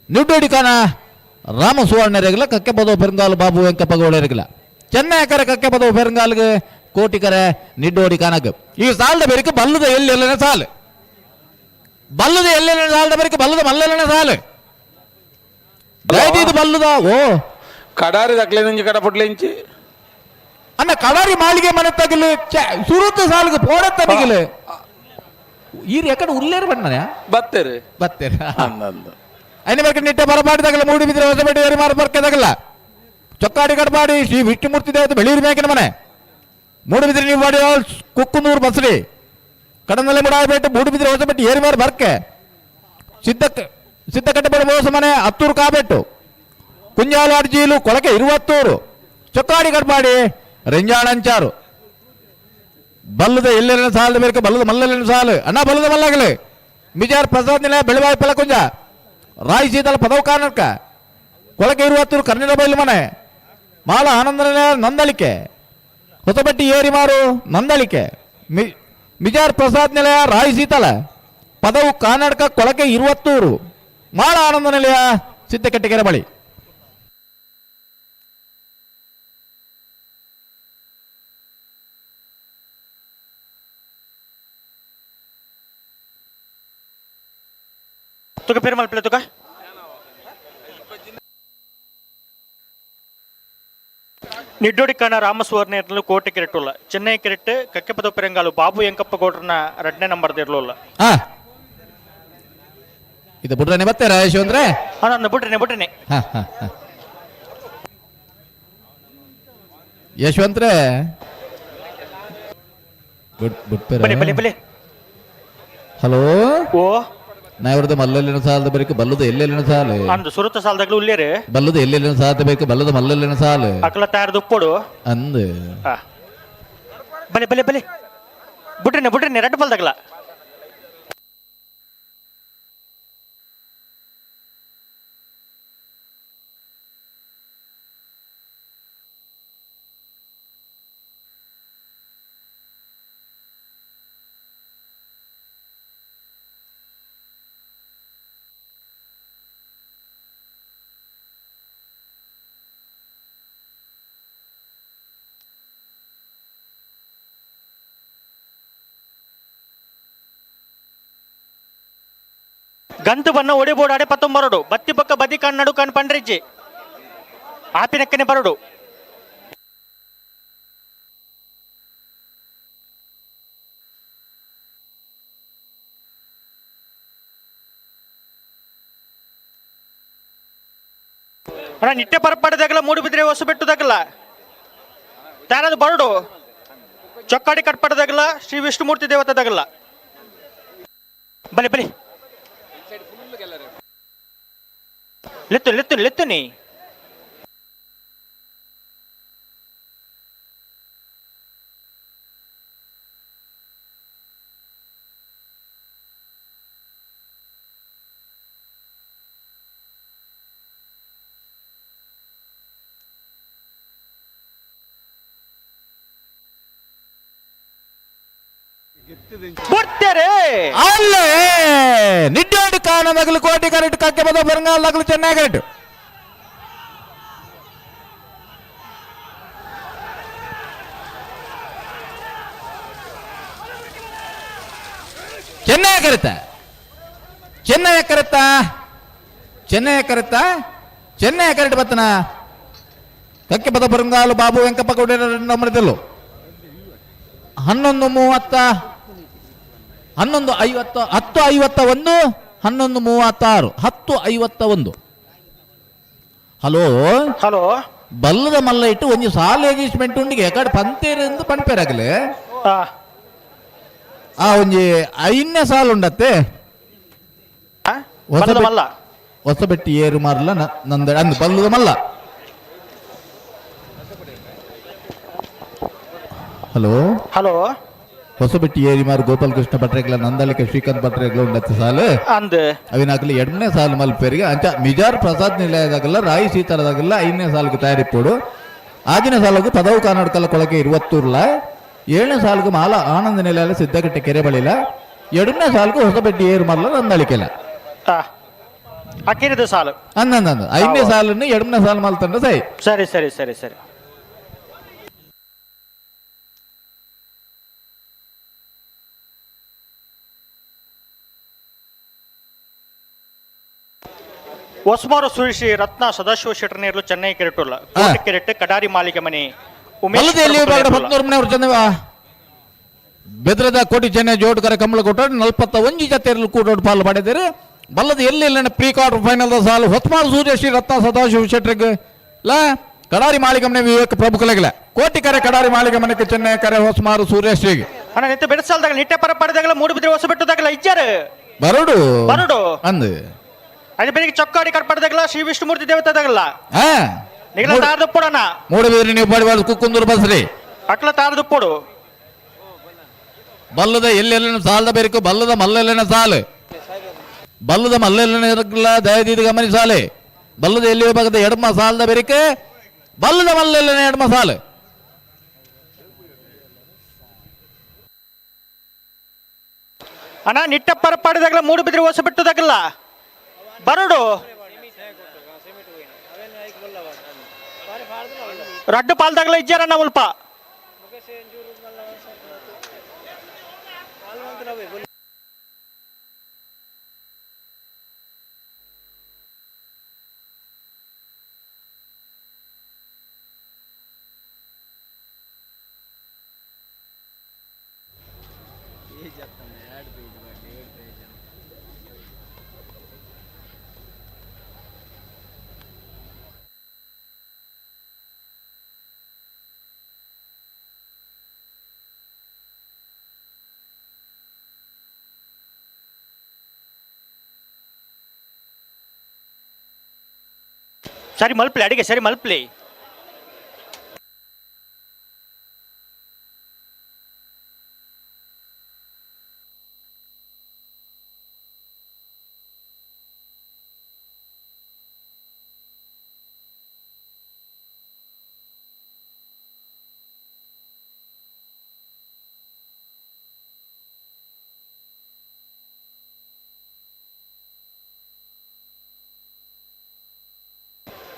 ನಿಡ್ಡೋಡಿಕಾನ ರಾಮ ಸುವರ್ಣರೆಗಲ ಕಕ್ಕೆ ಪದವು ಪೆರಂಗಾಲು ಬಾಬು ವೆಂಕಪ್ಪಗೌಡರೆಗಲ ಚೆನ್ನೈ ಕರೆ ಕಕ್ಕೆ ಪದವು ಪೆರಂಗಾಲ್ಗೆ ಕೋಟಿ ಕರೆ ನಿಡ್ಡೋಡಿ ಕಾನಗ್ ಈ ಸಾಲದ ಬೆರಿಕೆ ಬಲ್ಲದ ಎಲ್ಲೆಲ್ಲನ ಸಾಲು ಬಲ್ಲದ ಎಲ್ಲೆಲ್ಲನ ಸಾಲದ ಬೆರಿಕೆ ಬಲ್ಲದ ಮಲ್ಲೆಲ್ಲನ ಸಾಲು ದಯವಿದು ಬಲ್ಲದ ಓ ಕಡಾರಿ ದಾಖಲೆ ನಂಜಿ ಕಡ ಪುಟ್ಲೆ ಇಂಚಿ ಅನ್ನ ಕಡಾರಿ ಮಾಳಿಗೆ ಮನೆ ತಗಲು ಸುರುತ್ತ ಸಾಲಿಗೆ ಪೋಡತ್ತ ನಿಗಲು ಈರು ಯಾಕಡೆ ಉಲ್ಲೇರು ಬಣ್ಣನ ಬತ್ತೇರಿ ಬತ್ತೇರ ಅಂದಂದು అయిన వరకు నిట్ట పొరపాటుదగల మూడు బిద్ర వసపెట్టి ఏరి మారు పరకెదగల చొక్కాడి కడపాడి శ్రీ విష్ణుమూర్తి దేవత ಬೆಳೀರು ಮೇಕಿನ ಮನೆ ಮೂಡು ಬಿದ್ರಿ ನೀವು ಮಾಡಿ ಕುಕ್ಕುನೂರು ಬಸರಿ ಕಡನಲ್ಲಿ ಮುಡಾಯಿಬಿಟ್ಟು ಮೂಡು ಬಿದ್ರಿ ಹೊಸಪೆಟ್ಟು ಏರಿ ಮಾರು ಬರ್ಕೆ ಸಿದ್ಧ ಕಟ್ಟಬೇಡ ಮೋಸ ಮನೆ ಹತ್ತೂರು ಕಾಬೆಟ್ಟು ಕುಂಜಾಲು ಅರ್ಜೀಲು ಕೊಳಕೆ 20 ಚೊಕ್ಕಾಡಿ ಕಟ್ಪಾಡಿ ರೆಂಜಾಣಂಚಾರು ಬಲ್ಲದ ಎಲ್ಲೆಲ್ಲಿನ ಸಾಲದ ಬೇರೆ ಬಲ್ಲದ ಮಲ್ಲಲ್ಲಿನ ಸಾಲು ಅಣ್ಣ ಬಲ್ಲದ ಮಲ್ಲಾಗಲಿ ಮಿಜಾರ್ ಪ್ರಸಾದ್ ನಿಲಯ ಬೆಳವಾಯಿ ಪೆಲಕುಂಜ ರಾಯಿ ಸೀತಲ ಪದವು ಕಾನರ್ಕ ಕೊಳಕೆ 20 ಕರ್ನಾಟಕ ಬೈಲು ಮನೆ ಮಾಲ ಆನಂದ ನಿಲಯ ನಂದಳಿಕೆ ಹೊಸಬಟ್ಟಿ ಏರಿ ಮಾರು ನಂದಳಿಕೆ ಮಿಜಾರ್ ಪ್ರಸಾದ್ ನಿಲಯ ರಾಯಿ ಸೀತಲ ಪದವು ಕರ್ನಾಟಕ ಕೊಳಕೆ 20 ಮಾಳ ಆನಂದ ನಿಲಯ ಸಿದ್ದಕಟ್ಟೆಕೆರೆ ಬಳಿ ತುಕ ಪೇರು ಮಲ್ಪಲೆ ತುಕ ನಿಡ್ಡೋಡಿ ಕಾಣ ರಾಮಸ್ವರ್ಣ ಕೋಟೆ ಕಿರಟ್ಟುಲ್ಲ ಚೆನ್ನೈ ಕಿರಟ್ಟು ಕಕ್ಕೆಪದ ಪೆರಂಗಾಲು ಬಾಬು ಎಂಕಪ್ಪ ಗೌಡ್ರನ 2ನೇ ನಂಬರ್ ಇರಲಿಲ್ಲ ಇದು ಬಿಟ್ರೆ ಬರ್ತಾರ ಯಶವಂದ್ರೆ ನಾನು ಬಿಟ್ರೇನೆ ಯಶವಂತ್ರೆ ಬಲೆ ಹಲೋ ಓ ನಾ ಇವ್ರದ್ದು ಮಲ್ಲಲ್ಲಿನ ಸಾಲದ ಬೇಕು ಬಲ್ಲದು ಎಲ್ಲೆಲ್ಲಿನ ಸಾಲು ಅಂದು ಸುರತ ಸಾಲದಾಗಲೂ ಉಳ್ಳೇರಿ ಬಲ್ಲದು ಎಲ್ಲೆಲ್ಲಿನ ಸಾಲದ ಬೇಕು ಬಲ್ಲದು ಮಲ್ಲಲ್ಲಿನ ಸಾಲು ಅಕಲ ತಯಾರದು ಉಪ್ಪೋಡು ಅಂದು ಬಲೆ ಬಿಟ್ರೇನೆ ರೆಡ್ ಬಲ್ದಾಗಲ್ಲ ಗಂತು ಬಣ್ಣ ಒಡಿ ಬೋಡಾಡೆ 19 ಬತ್ತಿ ಪಕ್ಕ ಬದಿ ಕಣ್ಣಡು ಕಣ್ ಪಂಡ್ರಿಜ್ಜಿ ಆಪಿನಕ್ಕನೆ ಬರಡು ಅಣ್ಣ ನಿಟ್ಟೆ ಪರಪಾಡದಾಗಲ್ಲ ಮೂಡು ಬಿದ್ರೆ ಹೊಸ ಬೆಟ್ಟದಾಗಲ್ಲ ತಾರದು ಬರಡು ಚೊಕ್ಕಾಡಿ ಕಟ್ಪಾಡದಾಗಲ್ಲ ಶ್ರೀ ವಿಷ್ಣುಮೂರ್ತಿ ದೇವತದಾಗಲ್ಲ ಬಲೆ ಲೆತ್ತು ನೀ ಅಲ್ಲೇ ನಿಡ್ಡೋಡಿ ಕಾಣದಾಗಲು ಕೋಟಿ ಕರೆಕ್ಟ್ ಕಕ್ಕೆ ಬದ ಬರಂಗಾಲದಾಗಲು ಚೆನ್ನೈ ಕರೆಕ್ಟ್ ಚೆನ್ನೈ ಕರೆಕ್ಟ್ ಬತ್ತನ ಕಕ್ಕೆ ಬದ ಬರಂಗಾಲು ಬಾಬು ವೆಂಕಪ್ಪ ಗೌಡ ನಂಬರದಲ್ಲೂ 11:30 11:50 10:51 11:36 10:51 ಹಲೋ ಬಲ್ಲದ ಮಲ್ಲ ಇಟ್ಟು ಒಂದು ಸಾಲ ಎಂಗೇಜ್ಮೆಂಟ್ ಉಂಡಿಗೆ ಯಾಕಡೆ ಪಂತೇರಿಂದ ಪಂಪೇರಾಗಲಿ ಒಂಜಿ 5ನೇ ಸಾಲ ಉಂಡತ್ತೆ ಹೊಸಬೆಟ್ಟಿ ಏರು ಮಾರಲ್ಲ ನಂದ ಅಂದ್ ಬಲ್ಲದ ಮಲ್ಲ ಹಲೋ ಹೊಸಬೆಟ್ಟಿ ಏರಿ ಮಾರು ಗೋಪಾಲಕೃಷ್ಣ ಭಟ್ರೇಗ್ಲ ನಂದಲಿಕೆ ಶ್ರೀಕಾಂತ್ ಭಟ್ರೇಗ್ಲ ಉಂಡತ್ತೆ ಸಾಲು ಅವಿನಾಗಲಿ 2ನೇ ಸಾಲು ಮಲ್ಪೇರಿಗೆ ಅಂಚ ಮಿಜಾರ್ ಪ್ರಸಾದ್ ನಿಲಯದಾಗಲ್ಲ ರಾಯಿ ಸೀತಾರದಾಗಲ್ಲ 5ನೇ ಸಾಲಿಗೆ ತಯಾರಿಪ್ಪೋಡು 6ನೇ ಸಾಲಿಗೆ ಪದವು ಕರ್ನಾಟಕಲ್ಲ ಕೊಳಕೆ 20 7ನೇ ಸಾಲಿಗೆ ಮಾಲ ಆನಂದ ನಿಲಯ ಸಿದ್ದಗಟ್ಟೆ ಕೆರೆ ಬಳಿಲ 2ನೇ ಸಾಲಿಗೆ ಹೊಸಬೆಟ್ಟಿ ಏರು ಮಾರಲ್ಲ ನಂದಲಿಕೆಲ್ಲ ಸಾಲು ಅಂದಂದ 5ನೇ ಸಾಲನ್ನು 2ನೇ ಸಾಲು ಮಲ್ತಂಡ ಸರಿ ಹೊಸಮಾರು ಸುರಿಸಿ ರತ್ನ ಸದಾಶಿವ ಶೆಟ್ಟರ್ ನೇರ್ಲು ಚೆನ್ನೈ ಕೆರೆಟ್ಟುಲ್ಲ ಕೋಟೆ ಕೆರೆಟ್ಟು ಕಡಾರಿ ಮಾಲಿಗೆ ಮನೆ ಬೆದ್ರದ ಕೋಟಿ ಚೆನ್ನೈ ಜೋಡುಕರೆ ಕಮಲಕೋಟ 41 ಜತೆಯಲ್ಲಿ ಕೂಡ ಪಾಲು ಮಾಡಿದ್ದಾರೆ. ಬಲ್ಲದ ಎಲ್ಲಿ ಪ್ರೀ ಕ್ವಾರ್ಟರ್ ಫೈನಲ್ ಸಾಲು ಹೊತ್ಮಾಲ್ ಸೂರ್ಯ ಶ್ರೀ ರತ್ನ ಸದಾಶಿವ ಶೆಟ್ರಿಗೆ ಲ ಕಡಾರಿ ಮಾಳಿಗಮನೆ ವಿವೇಕ ಪ್ರಭುಕಲೆಗಲ ಕೋಟಿಕರೆ ಕಡಾರಿ ಮಾಳಿಗಮನಕ್ಕೆ ಚೆನ್ನೈ ಕರೆ ಹೊಸ್ಮಾರು ಸೂರ್ಯ ಶ್ರೀಗೆ ಅಣ್ಣ ನಿತ್ಯ ಬೆಡಸಾಲ್ದಾಗ ನಿಟ್ಟೆ ಪರಪಾಡಿದಾಗಲ ಮೂಡುಬಿದ್ರೆ ಹೊಸ ಬೆಟ್ಟದಾಗಲ ಇಜ್ಜಾರು ಬರಡು ಬರಡು ಅಂದು ಅದೇ ಬೆಳಿಗ್ಗೆ ಚೊಕ್ಕಾಡಿ ಕಟ್ಪಾಡ್ದಾಗಲ ಶ್ರೀ ವಿಷ್ಣುಮೂರ್ತಿ ದೇವತಾದಾಗಲ್ಲ ಹಾ ನಿಗಲ ತಾರದುಪ್ಪೋಡಣ್ಣ ಮೂಡುಬಿದ್ರೆ ನೀವು ಪಾಡಿವಾಳ ಕುಕ್ಕುಂದೂರು ಬಸ್ರಿ ಅಟ್ಲ ತಾರದುಪ್ಪೋಡು ಬಲ್ಲದ ಎಲ್ಲೆಲ್ಲಿನ ಸಾಲದ ಬೇರಿಕು ಬಲ್ಲದ ಮಲ್ಲೆಲ್ಲಿನ ಸಾಲು ಬಲ್ಲದ ಮಲ್ಲೆಲ್ಲಿನ ದಯದೀದ ಗಮನಿ ಸಾಲೆ ಬಲ್ಲದ ಎಲ್ಲಿ ಭಾಗದ ಎಡಮ ಸಾಲದ ಬೇರಿಕೆ ಬಲ್ಲದ ಮಲ್ಲೆಲ್ಲಿನ ಎಡಮ ಸಾಲು ಅಣ್ಣ ನಿಟ್ಟ ಪರಪಾಡಿದಾಗಲ ಮೂಡುಬಿದ್ರೆ ಹೊಸ ಬೆಟ್ಟದಾಗಲ್ಲ ಬರಡು ರಡ್ಡು ಪಾಲ್ದಾಗಲ ಇಜ್ಜಾರಣ್ಣ ಉಲ್ಪ ಸರಿ ಮಲ್ಪ್ಲಿ ಅಡಿಗೆ ಸರಿ ಮಲ್ಪ್ಲಿ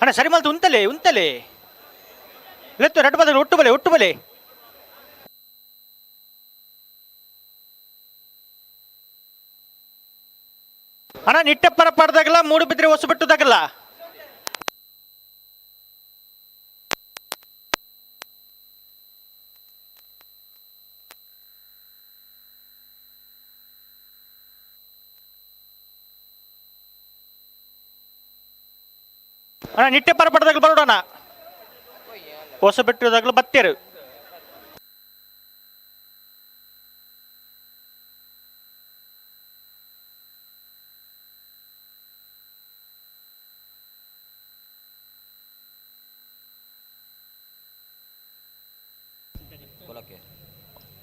ಅಣ್ಣ ಸರಿ ಮಲ್ತು ಉಂತಲೆ ಉಂತಲೆ ಲೆತ್ತು ರಡ್ಡು ಬದಲು ಒಟ್ಟು ಬಲೆ ಅಣ್ಣ ನಿಟ್ಟೆ ಪರಪಾಡ್ದಾಗಲ್ಲ ಮೂಡುಬಿದ್ರೆ ಹೊಸ ಬೆಟ್ಟದಾಗಲ್ಲ ಅಣ್ಣ ನಿಟ್ಟೆ ಪರಪಡದಾಗಲು ಬರೋಣ ಹೊಸ ಬೆಟ್ಟದಾಗಲು ಬತ್ತೇರು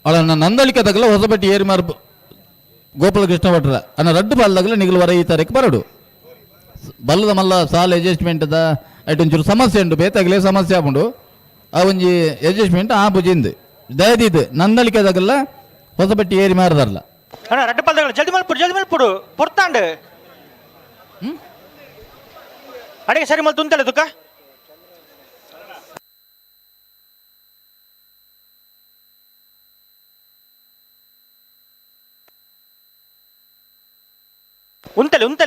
ಅಣ್ಣ ನಂದಳಿಕೆದಾಗಲ ಹೊಸಬೆಟ್ಟಿ ಏರಿ ಮಾರು ಗೋಪಾಲ ಕೃಷ್ಣ ಭಟ್ರ ಅಣ್ಣ ರಡ್ಡು ಪಾಲ್ದಾಗಲ ನಿಗಲು ವರ ಈ ತಾರೀಕು ಬರಡು ಬಲ್ಲದ ಮಲ್ಲ ಸಾಲ ಅಡ್ಜಸ್ಟ್ಮೆಂಟ್ ಐಟೊಂಚೂರು ಸಮಸ್ಯೆ ಉಂಟು ಬೇತಾಗಲೇ ಸಮಸ್ಯೆ ಆಪುಂಡು ಆ ಒಂಜಿ ಅಡ್ಜಸ್ಟ್ಮೆಂಟ್ ಆಪುಜಿಂದು ದಯದಿದ್ದು ನಂದಳಿಕೆದಾಗಲ್ಲ ಹೊಸಬೆಟ್ಟಿ ಏರಿ ಮಾರದಾರಲ್ಲ ಅಣ್ಣ ರಡ್ಡು ಪಾಲ್ದಾಗಲ ಜಲ್ದಿ ಮಲ್ಪುಡು ಪೊರ್ತಾಂಡು ಅಡಿಗೆ ಸರಿ ಮಲ್ತು ಉಂತಲೆ ತುಕ ಉಂತಲೆ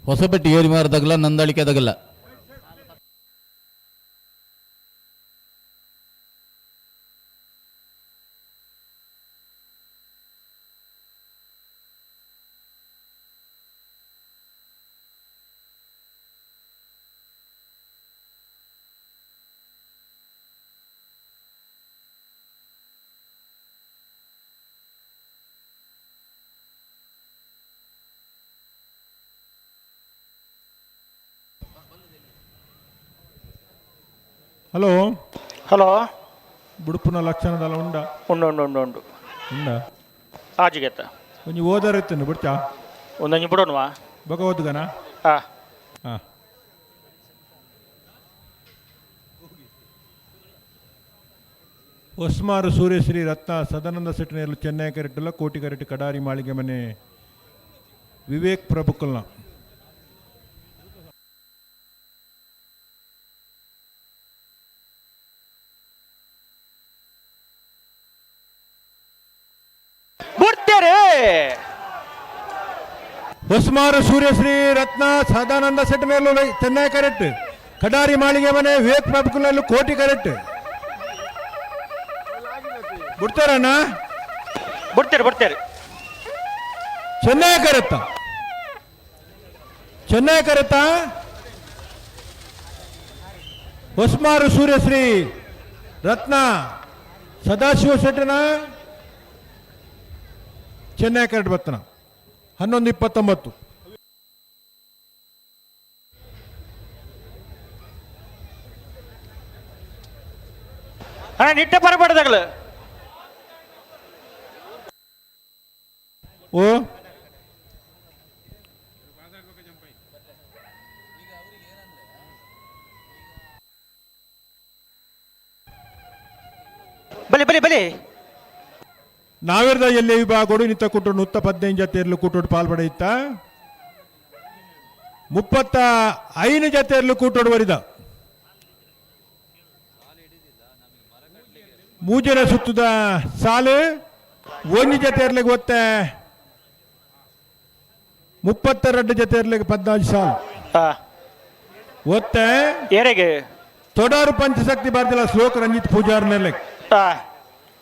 ಹೊಸಬೆಟ್ಟಿ ಏರಿ ಮಾರದಾಗಲ್ಲ ನಂದಳಿಕೆದಾಗಲ್ಲ ಹಲೋ ಹಲೋ ಬುಡುಪುನ ಲಕ್ಷಣದಲ್ಲ ಉಂಡ ಉಂಡು ಉಂಡು ಉಂಡು ಉಂಡು ಉಂಡ ಆಜಿಗೆತ್ತ ಒಂಜಿ ಓದರಿತ್ತೇನೆ ಬಿಡ್ಚಾ ಒಂದೊಂದು ಬಿಡೋಣವಾ ಬಗ ಓದ್ಗನ ಹಾಂ ಹಾಂ ಒಸ್ಮಾರು ಸೂರ್ಯಶ್ರೀ ರತ್ನ ಸದಾನಂದ ಸೆಟ್ಟಿನೇರ್ಲು ಚೆನ್ನೈ ಕರೆಕ್ಟಲ್ಲ ಕೋಟಿ ಕರೆಕ್ಟ್ ಕಡಾರಿ ಮಾಳಿಗೆ ಮನೆ ವಿವೇಕ್ ಪ್ರಭುಕಲ್ನ ಬಿಡ್ತೇರೆ ಹೊಸ್ಮಾರು ಸೂರ್ಯಶ್ರೀ ರತ್ನ ಸದಾನಂದ ಸೆಟ್ಟಿನೇರ್ಲು ಚೆನ್ನೈ ಕರೆಕ್ಟ್ ಕಡಾರಿ ಮಾಳಿಗೆ ಮನೆ ವಿವೇಕ್ ಪ್ರಭುಕಲ್ನಲ್ಲೂ ಕೋಟಿ ಕರೆಕ್ಟ್ ಬಿಡ್ತಾರಣ್ಣ ಬಿಡ್ತೇರೆ ಬಿಡ್ತೇರೆ ಚೆನ್ನೈ ಕರೆತ್ತ ಚೆನ್ನೈ ಕರೆತ್ತ ಹೊಸ್ಮಾರು ಸೂರ್ಯಶ್ರೀ ರತ್ನ ಸದಾಶಿವ ಶೆಟ್ಟನ ಚೆನ್ನೈ ಕರೆಕ್ಟ್ ಬರ್ತನ 11:29 ಅಣ್ಣ ನಿಟ್ಟೆ ಪರಪಡದಾಗಲ ಓ ಬಲೆ ಬಲೆ ಬಲೆ ನಾವೆರ್ದ ಎಲ್ಲಿ ವಿಭಾಗೋಡು ನಿತ್ತ ಕೂಟೋಡು 115 ಜತೆಯರ್ಲು ಕೂಟೋಡು ಪಾಲ್ಪಡೆಯಿತ್ತ 35 ಜತೆಯರ್ಲು ಕೂಟೋಡು ವರಿದ ಮೂಜನ ಸುತ್ತದ ಸಾಲು ಒಂದು ಜತೆಯರ್ಲಿಗೆ ಒತ್ತೆ 32 ಜತೆಯರ್ಲಿಗೆ 14 ಸಾಲು ಒತ್ತೆ ಏರೆಗೆ ತೊಡಾರು ಪಂಚಶಕ್ತಿ ಭಾರತಿಲ ಶ್ಲೋಕ ರಂಜಿತ್ ಪೂಜಾರ್ನಲ್ಲಿ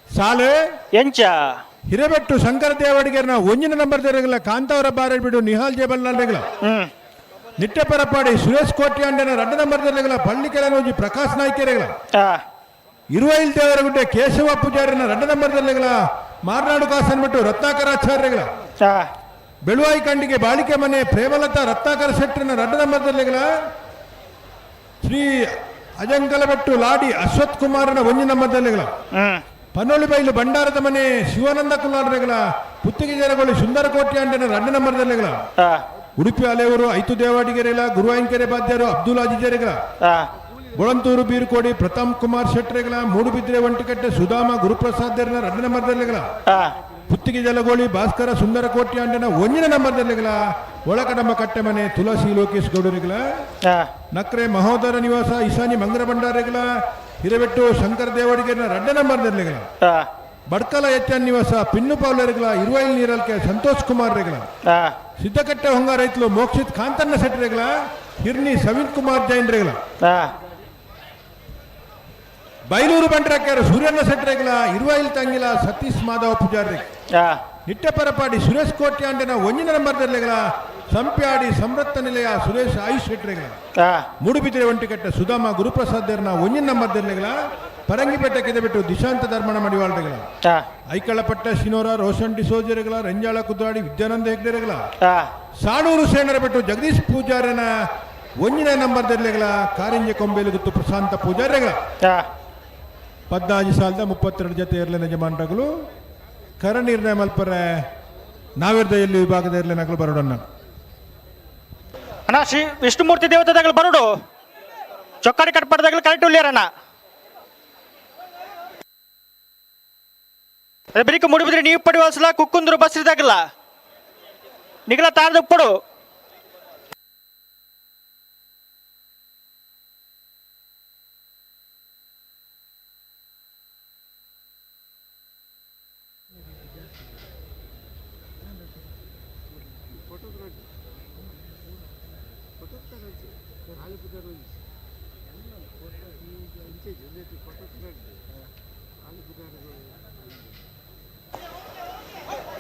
ಸಾಲು ಎಂಚ ಹಿರೇಬೆಟ್ಟು ಶಂಕರ ದೇವಡಿಗೆರ್ನ ಒಂಜಿನ ನಂಬರ್ ತೆರಗಲ ಕಾಂತವರ ಬಾರ ಬಿಡು ನಿಹಾಲ್ ಜೇಬಲ್ ನಲ್ರೆಗಲ ನಿಟ್ಟೆ ಪರಪಾಡಿ ಸುರೇಶ್ ಕೋಟ್ಯಾಂಡನ 2 ನಂಬರ್ ತೆರಗಲ ಪಳ್ಳಿಕೆಳ ನೋಜಿ ಪ್ರಕಾಶ್ ನಾಯ್ಕೆರೆಗಲ 25 ದೇವರಗುಡ್ಡೆ ಕೇಶವ ಪೂಜಾರಿನ 2 ನಂಬರ್ ತೆರಗಲ ಮಾರ್ನಾಡು ಕಾಸನ್ ಬಿಟ್ಟು ರತ್ನಾಕರಾಚಾರ್ಯಗಳ ಬೆಳುವಾಯಿ ಕಂಡಿಗೆ ಬಾಳಿಕೆ ಮನೆ ಪ್ರೇಮಲತಾ ರತ್ನಾಕರ ಶೆಟ್ಟರಿನ 2 ನಂಬರ್ ತೆರಗಲ ಶ್ರೀ ಅಜಂಕಲಬೆಟ್ಟು ಲಾಡಿ ಅಶ್ವಥ್ ಕುಮಾರನ 1 ನಂಬರ್ ತೆರಗಲ ಪನ್ನೊಳ್ಳಿ ಬೈಲು ಭಂಡಾರದ ಮನೆ ಶಿವಾನಂದ ಕುಲಾರಗಳ ಪುತ್ತಿಗೆ ಜನಗಳು ಸುಂದರ ಕೋಟ್ಯಾಂಡನ 2 ನಂಬರ್ ತೆರಗಲ ಉಡುಪಿ ಅಲೆಯೂರು 5 ದೇವಾಡಿಗೆರೆಗಳ ಗುರುವಾಯಿಂಕೆರೆ ಬಾದ್ಯರು ಅಬ್ದುಲ್ ಅಜಿಜರೆಗಳ ಬೊಳಂತೂರು ಬೀರುಕೋಡಿ ಪ್ರತಾಪ್ ಕುಮಾರ್ ಶೆಟ್ಟರೆಗಳ ಮೂಡುಬಿದ್ರೆ ಒಂಟಿಕಟ್ಟೆ ಸುಧಾಮ ಗುರುಪ್ರಸಾದ್ 2 ನಂಬರ್ ತೆರಗಲ ಪುತ್ತಿಗೆ ಜಲಗೋಳಿ ಭಾಸ್ಕರ ಸುಂದರ ಕೋಟ್ಯಾಂಡನ 1 ನಂಬರ್ ತೆರಗಲ ಒಳಕಡಂಬ ಕಟ್ಟೆ ಮನೆ ತುಳಸಿ ಲೋಕೇಶ್ ಗೌಡರಿಗಳ ನಕ್ರೆ ಮಹೋದರ ನಿವಾಸ ಈಶಾನಿ ಮಂಗರ ಭಂಡಾರಿಗಳ ಹಿರೇಬೆಟ್ಟು ಶಂಕರ ದೇವಡಿಗೆನ 2 ನಂಬರ್ ತೆರಗಲ ಬಡ್ಕಲ ಎಚ್ಚನ್ ನಿವಾಸ ಪಿನ್ನು ಪಾವ್ಲರಿಗಳ 25 ನೀರಲ್ಕೆ ಸಂತೋಷ್ ಕುಮಾರ್ ರೆಗಳ ಸಿದ್ದಕಟ್ಟೆ ಹೊಂಗ ರೈತಲು ಮೋಕ್ಷಿತ್ ಕಾಂತಣ್ಣ ಶೆಟ್ಟರೆಗಳ ಹಿರ್ನಿ ಸವಿನ್ ಕುಮಾರ್ ಜೈನ್ ರೆಗಳ ಬೈಲೂರು ಬಂಡ್ರಕ್ಕೆರು ಸೂರ್ಯಣ್ಣ ಶೆಟ್ಟರೆಗಳ 25 ತಂಗಿಲ ಸತೀಶ್ ಮಾಧವ ಪೂಜಾರಿ ನಿಟ್ಟೆ ಪರಪಾಡಿ ಸುರೇಶ್ ಕೋಟ್ಯಾಂಡನ 1 ನಂಬರ್ ತೆರಗಲ ಸಂಪ್ಯಾಡಿ ಸಮೃದ್ಧ ನಿಲಯ ಸುರೇಶ್ ಆಯುಷ್ ಶೆಟ್ಟರೆಗಳ ಮೂಡುಬಿದ್ರೆ ಒಂಟಿಕಟ್ಟೆ ಸುಧಾಮ ಗುರುಪ್ರಸಾದ್ 1 ನಂಬರ್ ತೆರಗಲ ಪರಂಗಿಪೇಟೆ ಕೆದಬಿಟ್ಟು ದಿಶಾಂತ ಧರ್ಮಣ ಮಡಿವಾಳರೆಗಳ ಐಕಳಪಟ್ಟ ಶಿನೋರ ರೋಷನ್ ಡಿಸೋಜರೆಗಳ ರಂಜಾಳ ಕುದ್ದಾಡಿ ವಿದ್ಯಾನಂದ ಹೆಗ್ಡೆರೆಗಳ ಸಾಣೂರು ಸೇನರ ಬಿಟ್ಟು ಜಗದೀಶ್ ಪೂಜಾರನ 1 ನಂಬರ್ ತೆರಗಲ ಕಾರಿಂಜೆ ಕೊಂಬೇಲು ಗುತ್ತು ಪ್ರಶಾಂತ ಪೂಜಾರಿಗಳ 14 ಜತೆ ಇರಲಿ ಯಜಮಾನರುಗಳು ಕರ ನಿರ್ಣಯ ಮಲ್ಪರೆ ನಾವೆರ್ದ ಎಲ್ಲಿ ವಿಭಾಗದ ಇರಲಿ ನಗಲು ಬರೋಡನ್ನ ಅಣ್ಣ ಶ್ರೀ ವಿಷ್ಣುಮೂರ್ತಿ ದೇವತೆದಾಗಲು ಬರೋಡು ಚೊಕ್ಕಾಡಿ ಕಟ್ಪಾಡ್ದಾಗಲು ಕರೆಕ್ಟ್ ಉಳ್ಳಿಯರಣ್ಣ ಬೆರಿಕ ಮುಡಿಬಿದ್ರೆ ನೀವು ಪಡಿವಾಸಲ ಕುಕ್ಕುಂದ್ರು ಬಸ್ ಇದಾಗಲ್ಲ ನಿಗಲ ತಾಳ್ದ ಉಪ್ಪಡು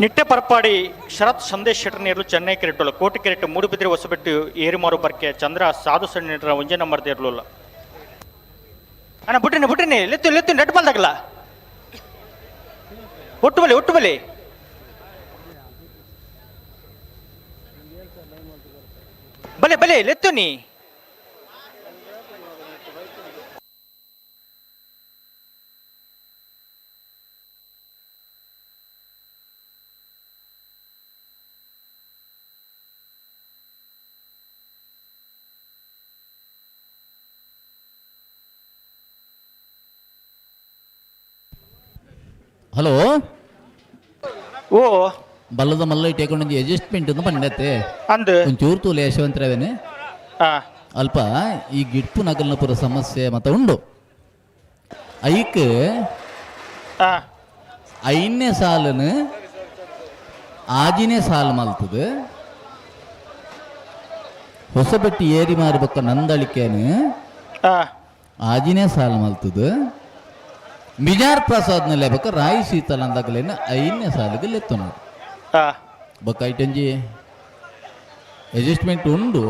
ನಿಟ್ಟೆ ಪರಪಾಡಿ ಶರತ್ ಸಂದೇಶ್ ಶೆಟ್ಟರ್ ನೀರಲು ಚೆನ್ನೈ ಕೆರೆಟ್ಟಲು ಕೋಟಿ ಕೆರೆಟ್ಟು ಮೂಡುಬಿದ್ರೆ ಹೊಸಬೆಟ್ಟು ಏರಿಮಾರು ಬರ್ಕೆ ಚಂದ್ರ ಸಾಧು ಸಣ್ಣ 1 ನಂಬರ್ ಇರಲಿಲ್ಲ ಅಣ್ಣ ಬಿಟ್ರಿನಿ ಲೆತ್ತು ನೆಟ್ ಬಾಲ್ದಾಗಲ್ಲ ಒಟ್ಟು ಬಲಿ ಬಲೆ ಲೆತ್ತು ನೀ ಹಲೋ ಓ ಬಲ್ಲದ ಮಲ್ಲ ಇಟ್ಟೇಕೊಂಡು ಅಡ್ಜಸ್ಟ್ಮೆಂಟ್ ಅಂತ ಪಂಡತ್ತೆ ಅಂದು ಒಂಚೂರು ತೂಲೆ ಯಶವಂತರವೇನೆ ಅಲ್ಪ ಈ ಗಿಡ್ಪು ನಗಲ್ನ ಪುರ ಸಮಸ್ಯೆ ಮತ್ತೆ ಉಂಡು ಐಕ್ ಐದನೇ ಸಾಲನು ಆಜಿನೇ ಸಾಲು ಮಲ್ತದು ಹೊಸಬೆಟ್ಟಿ ಏರಿ ಮಾರ್ಬೇಕ ನಂದಳಿಕೆನು ಆಜಿನೇ ಸಾಲು ಮಲ್ತದು ಮಿಜಾರ್ ಪ್ರಸಾದ್ನಲ್ಲಿ ಬೇಕ ರಾಯಿ ಶೀತಲ್ ಅಂದಾಗಲೇನ ಐದನೇ ಸಾಲಿಗೆ ಲೆತ್ತು ನೋಡಿ ಬೊಕ್ಕ ಐಟಂಜಿ ಅಡ್ಜಸ್ಟ್ಮೆಂಟ್ ಉಂಡು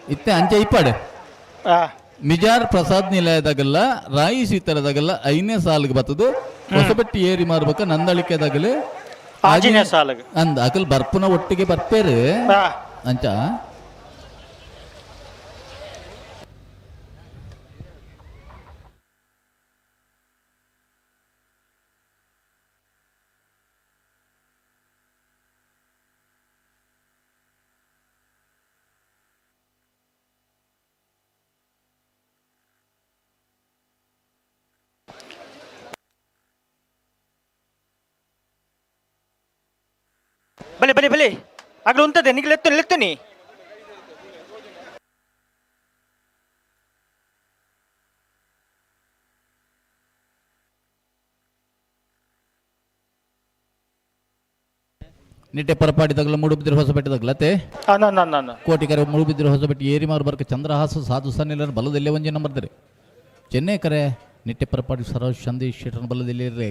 ಇತ್ತೆ ಅಂಚೆ ಇಪ್ಪಾಡೆ ಮಿಜಾರ್ ಪ್ರಸಾದ್ ನಿಲಯದಾಗಲ್ಲ ರಾಯಿ ಶೀತಲದಾಗಲ್ಲ ಐದನೇ ಸಾಲಿಗೆ ಬರ್ತದು ಹೊಸಬಟ್ಟಿ ಏರಿ ಮಾರ್ಬೇಕ ನಂದಳಿಕೆದಾಗಲೇ ಆಜಿನೇ ಸಾಲಿಗೆ ಅಂದ ಅಕಲ್ ಬರ್ಪುನ ಒಟ್ಟಿಗೆ ಬರ್ಪೇರು ಅಂಚ ಬಲೆ ಬಲೆ ಬಲೆ ಆಗ್ಲು ಉಂಟದೆ ನಿಗ್ಲು ಎತ್ತುನಿ ನಿಟ್ಟೆ ಪರಪಾಡಿ ತಗಲ ಮುಡುಬಿದ್ರೆ ಹೊಸಪೇಟೆ ತಗಲತೆ ಕೋಟಿಕರೆ ಮುಳುಬಿದ್ರೆ ಹೊಸಪೇಟೆ ಏರಿ ಮಾರು ಬರ್ಕ ಚಂದ್ರಹಾಸ ಸಾಧು ಸನ್ನಿಲ ಬಲದಲ್ಲೇ ಒಂಜಿ ನಂಬರ್ತಾರೆ ಚೆನ್ನೈ ಕರೆ ನಿಟ್ಟೆ ಪರಪಾಡಿ ಸರೋಜ್ ಸಂದೇಶ್ ಶೆಟ್ಟರ್ ಬಲದಲ್ಲಿ ಇರ್ರೆ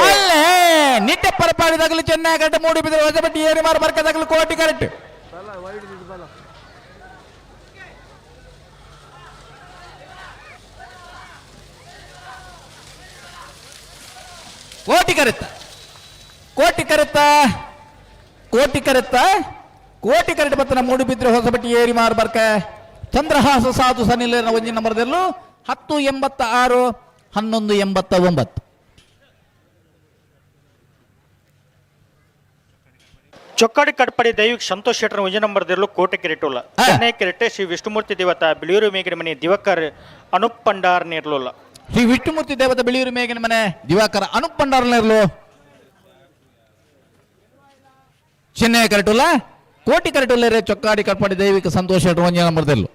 ಅಲ್ಲೇ ನಿಟ್ಟೆ ಪರಪಾಡಿದಾಗಲು ಚೆನ್ನೈ ಕರೆಕ್ಟ್ ಮೂಡಿಬಿದ್ರೆ ಹೊಸಪೇಟೆ ಏರಿ ಮಾರು ಬರ್ಕದಾಗಲು ಕೋಟಿ ಕರೆಕ್ಟ್ ಕೋಟಿ ಕರೆತ್ತ ಕೋಟಿ ಕರೆತ್ತ ಕೋಟಿ ಕರೆತ್ತ ಕೋಟಿ ಕರೆಕ್ಟ್ ಬತ್ತನ ಮೂಡಿಬಿದ್ರೆ ಹೊಸಪೇಟೆ ಏರಿ ಮಾರು ಬರ್ಕ ಚಂದ್ರಹಾಸ ಸಾಧು ಸನಿಲ ಒಂಜಿ ನಂಬರ್ದಲ್ಲೂ 1086 1189 ಚೊಕ್ಕಾಡಿ ಕಟ್ಪಡಿ ದೈವಿಕ್ ಸಂತೋಷ್ ಶೆಟ್ಟರ್ ಒಂಜಿ ನಂಬರ್ದಲ್ಲೂ ಕೋಟೆ ಕಿರೀಟುಲ್ಲ ಚೆನ್ನೈ ಕಿರೀಟೆ ಶ್ರೀ ವಿಷ್ಣುಮೂರ್ತಿ ದೇವತ ಬಿಳಿಯೂರು ಮೇಗಿನ ಮನೆ ದಿವಕರ್ ಅನುಪ್ ಪಂಡಾರ್ ನೇರ್ಲುಲ್ಲ ಶ್ರೀ ವಿಷ್ಣುಮೂರ್ತಿ ದೇವತ ಬಿಳಿಯೂರು ಮೇಗಿನ ಮನೆ ದಿವಾಕರ ಅನುಪ್ ಪಂಡಾರ್ ನೇರ್ಲು ಚೆನ್ನೈ ಕರೆಟುಲ್ಲ ಕೋಟಿ ಕರೆಟುಲ್ಲ ಚೊಕ್ಕಾಡಿ ಕಟ್ಪಡಿ ದೈವಿಕ ಸಂತೋಷ್ ಶೆಟ್ಟರ್ ಒಂಜಿ ನಂಬರ್ದಲ್ಲೂ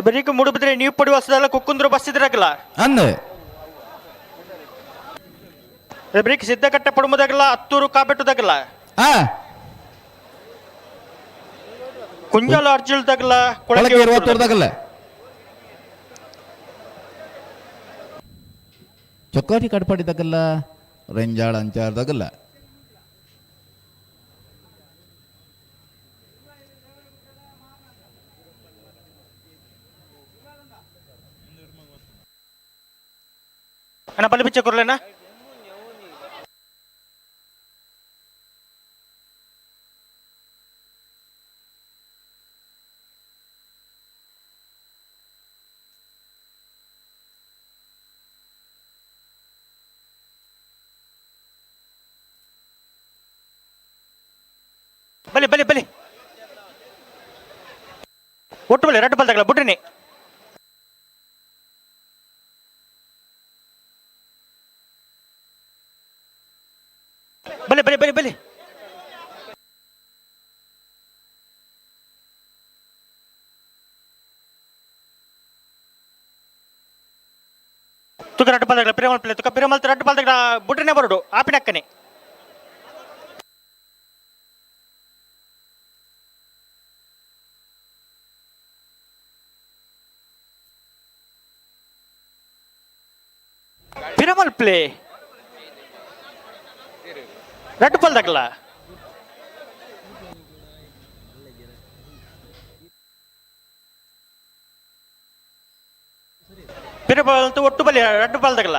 ಬರೀಕ ಮೂಡುಬಿದ್ರೆ ನೀವು ಪಡಿ ಹೊಸದಲ್ಲ ಕುಕ್ಕುಂದ್ರು ಬಸ್ ಇದ್ರಾಗಲ್ಲ ಅಂದೆ ಬರೀಕ್ ಸಿದ್ದಕಟ್ಟೆ ಪಡುಮದಾಗಲ್ಲ ಹತ್ತೂರು ಕಾಬೆಟ್ಟುದಾಗಲ್ಲ ಕುಂಜಾಲ ಅರ್ಜುಲ್ದಾಗಲ್ಲ ಕೊಳಗೆ 20 ಚೊಕ್ಕಾಡಿ ಕಟ್ಪಾಡಿದಾಗಲ್ಲ ರೆಂಜಾಳ ಅಂಚಾರ್ದಾಗಲ್ಲ ಅಣ್ಣ ಬಲಿ ಬಿಚ್ಚ ಕೊರ್ಲೇನಾ ಬಲಿ ಬಲಿ ಬಲಿ ಒಟ್ಟು ಬಲಿ ರೆಡ್ ಬಾಲ್ ತಗಲ ಬಿಟ್ರಿನಿ ಬಲಿ ಬಲಿ ಬಲಿ ಬಲಿ ತುಕ ರೆಡ್ ಬಾಲ್ ತಗಲ ಪಿರಮಲ್ ಪ್ಲೇ ತುಕ ಪಿರಮಲ್ ರೆಡ್ ಬಾಲ್ ತಗಲ ಬಿಟ್ರಿನೇ ಬರೋಡು ಆಪಿನಕ್ಕನೆ ಪಿರಮಲ್ ಪ್ಲೇ ರೆಡ್ ಬಾಲ್ ತಗಲ ಪಿರಮಲ್ ಒಟ್ಟು ಬಲಿ ರೆಡ್ ಬಾಲ್ ತಗಲ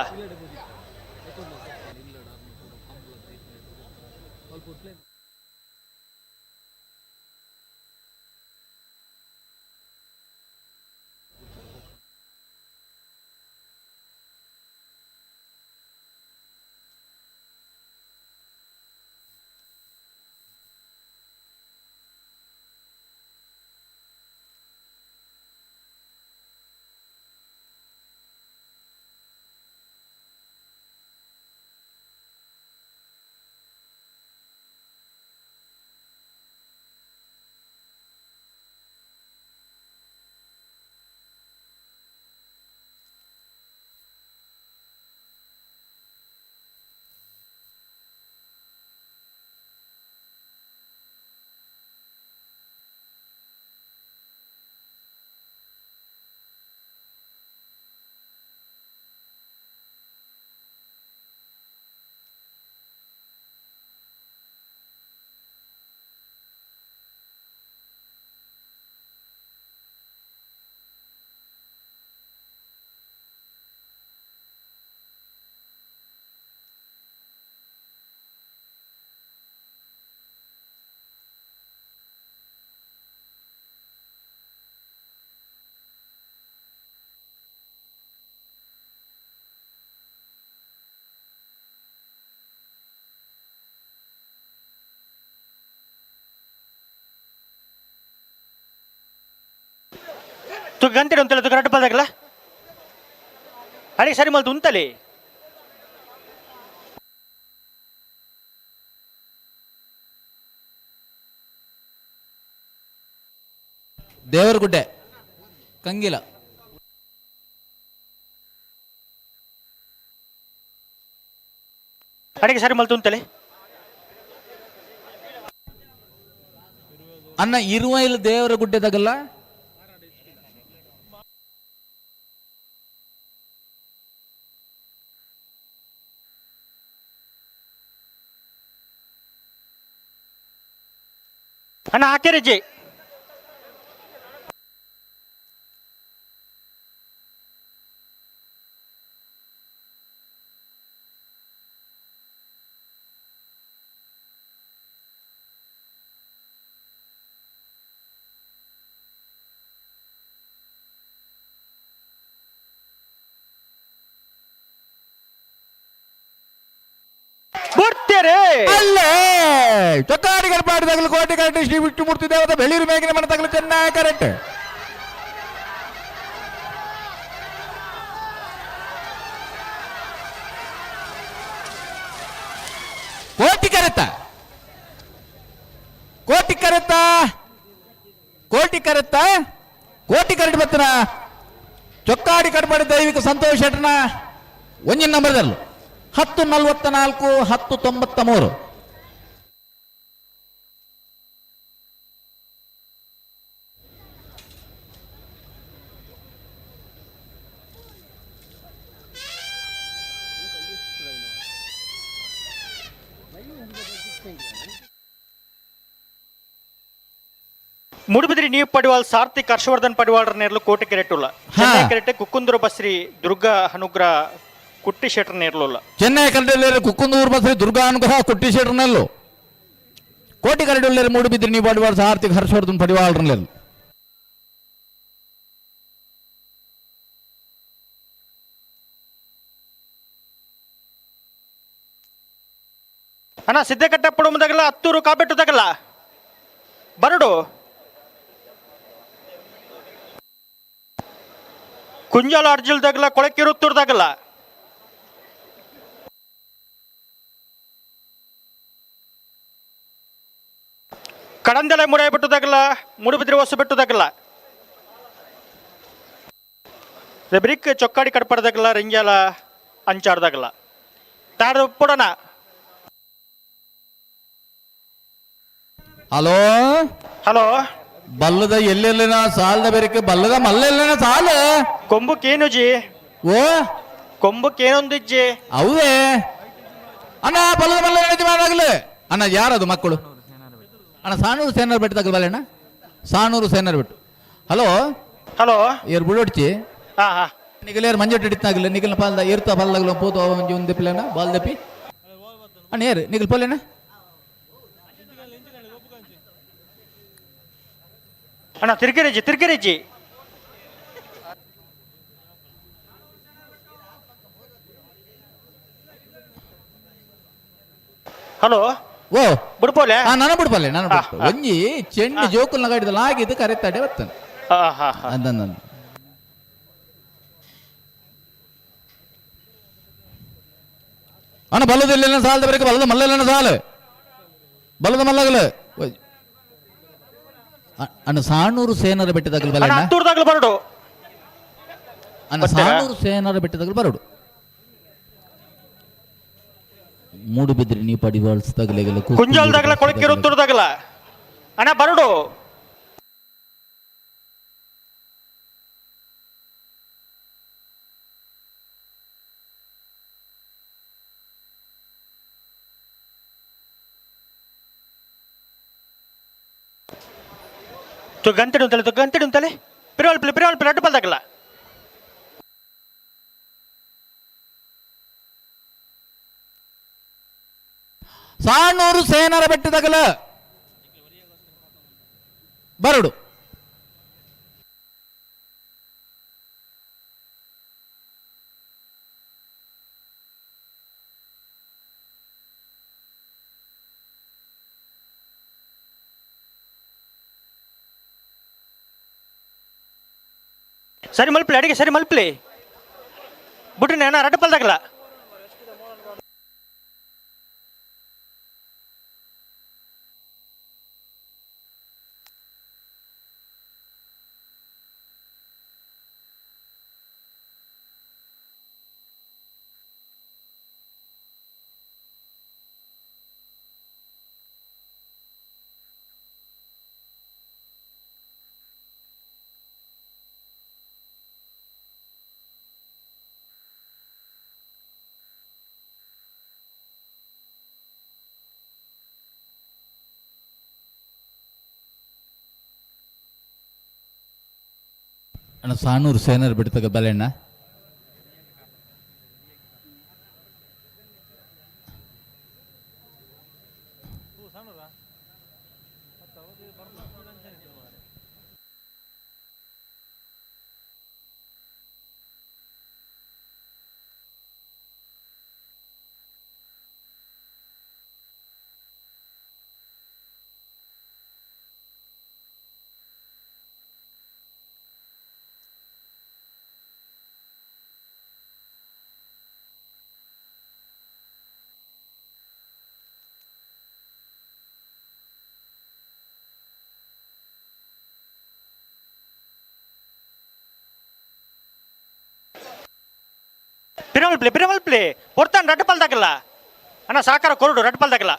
ತು ಗಂಟೆ ಉಂತಲೆ ತು ಕರೆಕ್ಟ್ ಪದಾಗಲ್ಲ ಅಡಿ ಸರಿ ಮಲ್ತು ಉಂತಲೆ ದೇವರಗುಡ್ಡೆ ಕಂಗಿಲ ಅಡಿಗೆ ಸರಿ ಮಲ್ತು ಉಂತಲೆ ಅನ್ನ ಇರುವೈಲ್ ದೇವರ ಗುಡ್ಡೆದಾಗಲ್ಲ ಅಣ್ಣ ಹಾಕಿರಜ್ಜಿ ಅಲ್ಲೇ ಚೊಕ್ಕಾಡಿ ಕರ್ಪಾಡಿದಾಗಲು ಕೋಟೆ ಕರೆಕ್ಟ್ ಶ್ರೀ ವಿಷ್ಣುಮೂರ್ತಿ ದೇವದ ಬೆಳೀರು ಮೇಗಿನ ಮನ ತಗಲು ಚೆನ್ನಾಗಿ ಕರೆಕ್ಟ್ ಕೋಟಿ ಕರೆತ ಕೋಟಿ ಕರೆತ ಕೋಟಿ ಕರೆತ ಕೋಟಿ ಕರೆಕ್ಟ್ ಬತ್ತನ ಚೊಕ್ಕಾಡಿ ಕಟ್ಪಾಡಿ ದೈವಿಕ ಸಂತೋಷ್ ಶೆಟ್ಟರ್ನ ಒಂಜಿನ ನಂಬರ್ದಲ್ಲೂ 10:44 10:93 ಮುಡುಬಿದ್ರಿ ನೀವು ಪಡಿವಾಲ್ ಸಾರ್ಥಿಕ್ ಹರ್ಷವರ್ಧನ್ ಪಡಿವಾಳ್ರ ನೇರ್ಲು ಕೋಟೆ ಕೆರೆಟ್ಟುಲ್ಲ ಚೆನ್ನೈ ಕೆರೆಟ್ಟೆ ಕುಕ್ಕುಂದೂರು ಬಸ್ರಿ ದುರ್ಗಾ ಅನುಗ್ರಹ ಕುಟ್ಟಿ ಶೆಟ್ರ್ ನೇರ್ಲುಲ್ಲ ಚೆನ್ನೈ ಕರೆಕ್ಟ್ ಕುಕ್ಕುಂದೂರು ಬಸ್ರಿ ದುರ್ಗಾ ಅನುಗ್ರಹ ಕುಟ್ಟಿ ಶೆಟ್ರ್ನಲ್ಲೂ ಕೋಟಿ ಕರೆಕ್ಟ್ ಮೂಡುಬಿದ್ರಿ ನೀವು ಪಡಿವಾಳ್ ಸಾರ್ಥಿಕ್ ಹರ್ಷವರ್ಧನ್ ಪಡಿವಾಳ್ರಲ್ಲೂ ಅಣ್ಣ ಸಿದ್ದಕಟ್ಟ ಪಡುಮದಾಗಲ್ಲ ಹತ್ತೂರು ಕಾಬೆಟ್ಟುದಾಗಲ್ಲ ಬರಡು ಕುಂಜಾಲ ಅರ್ಜಿಲ್ದಾಗಲ್ಲ ಕೊಳಕಿರುತ್ತೂರ್ದಾಗಲ್ಲ ಕಡಂದೆಲೆ ಮುಡೈ ಬಿಟ್ಟದಾಗಲ್ಲ ಮುಡುಬಿದ್ರಿ ಹೊಸ ಬಿಟ್ಟದಾಗಲ್ಲ ರೆಬ್ರಿಕ್ ಚೊಕ್ಕಾಡಿ ಕಡ್ಪಡ್ದಾಗಲ್ಲ ರಿಂಜಾಲ ಅಂಚಾಡ್ದಾಗಲ್ಲ ತಾಡ ಪುಡಣ ಹಲೋ ಹಲೋ ಬಲ್ಲದ ಎಲ್ಲೆಲ್ಲಿನ ಸಾಲದ ಬೇರೆಕ್ಕೆ ಬಲ್ಲದ ಮಲ್ಲೆಲ್ಲಿನ ಸಾಲ ಕೊಂಬುಕೇನುಜಿ ಓ ಕೊಂಬುಕೇನೊಂದಿಜ್ಜಿ ಅವೇ ಅಣ್ಣ ಬಲ್ಲದ ಮಲ್ಲ ಮಾಡಾಗಲೇ ಅಣ್ಣ ಯಾರದು ಮಕ್ಕಳು ಅಣ್ಣ ಸಾನೂರು ಸೇನರ್ ಬೆಟ್ಟದಾಗ ಬಲ್ಲಣ್ಣ ಸಾನೂರು ಸೇನರ್ ಬೆಟ್ಟು ಹಲೋ ಹಲೋ ಏರ್ ಬುಡೋಡ್ಚಿ ಹಾ ಹಾ ನಿಗಲೇರ್ ಮಂಜಟ್ಟು ಹಿಡಿತಾಗಲ್ಲ ನಿಗಲ ಪಾಲ್ದ ಏರ್ತಾ ಪಾಲ್ದಾಗಲ ಪೋತು ಒಂಜಿ ಒಂದು ಪಿಲ್ಲಣ್ಣ ಬಾಲ್ದಪ್ಪಿ ಅಣ್ಣ ಏರ್ ನಿಗಲ್ ಪೋಲೆಣ್ಣ ಅಣ್ಣ ತಿರ್ಗಿರಿಜ್ಜಿ ಹಲೋ ಓ ಬಿಡ್ಬೋಲೆ ನಾನು ಬಿಡ್ಬಲ್ಲೆ ನಾನು ಒಂಜಿ ಚೆಂಡು ಜೋಕುಲ್ನ ಗಾಡಿದಲ್ಲಿ ಆಗಿದ್ದು ಕರೆಕ್ಟಾಡೆ ಬರ್ತಾನೆ ಅಂದ ಅಣ್ಣ ಬಲ್ಲದ ಸಾಲದ ಬರೀ ಬಲ್ಲದ ಮಲ್ಲೆಲ್ಲ ಸಾಲು ಬಲ್ಲದ ಮಲ್ಲಗಲು ಅಣ್ಣ ಸಾಣೂರು ಸೇನರ ಬೆಟ್ಟದಾಗಲು ಬಲ್ಲ ಬರಡು ಅಣ್ಣ ಸಾಣೂರು ಸೇನರ ಬೆಟ್ಟದಾಗಲು ಬರಡು ಮೂಡುಬಿದ್ರಿ ನೀವು ಪಡಿವಾಳ್ಸ್ದಾಗಲೆಲ್ಲ ಕುಂಜಾಲ್ದಾಗಲ ಕೊಳಕಿರುತ್ತೂರ್ದಾಗಲ ಅಣ್ಣ ಬರಡು ಗಂಟೆ ಉಂತಲೆ ಪಿರವಲ್ ಅಡ್ಡು ಬಲ್ದಾಗಲ್ಲ ಸಾಣೂರು ಸೇನರ ಬೆಟ್ಟದಾಗಲ ಬರಡು ಸರಿ ಮಲ್ಪಲಿ ಅಡಿಗೆ ಸರಿ ಮಲ್ಪಲಿ ಬಿಟ್ರಿ ನಾನು ರಡ್ಡ ಪಲ್ದಾಗಲ್ಲ. ಅಣ್ಣ ಸಾನೂರು ಸೇನರ್ ಬಿಡ್ತಗ ಬಲೆಣ್ಣ ಪಿರಮಲ್ಪ್ಲಿ ಹೊರ್ತಾನೆ ರಡ್ಡ ಪಲ್ದಾಗಲ್ಲ ಅಣ್ಣ ಸಾಕಾರ ಕೊರಡು ರಡ್ಡ ಪಲ್ದಾಗಲ್ಲ.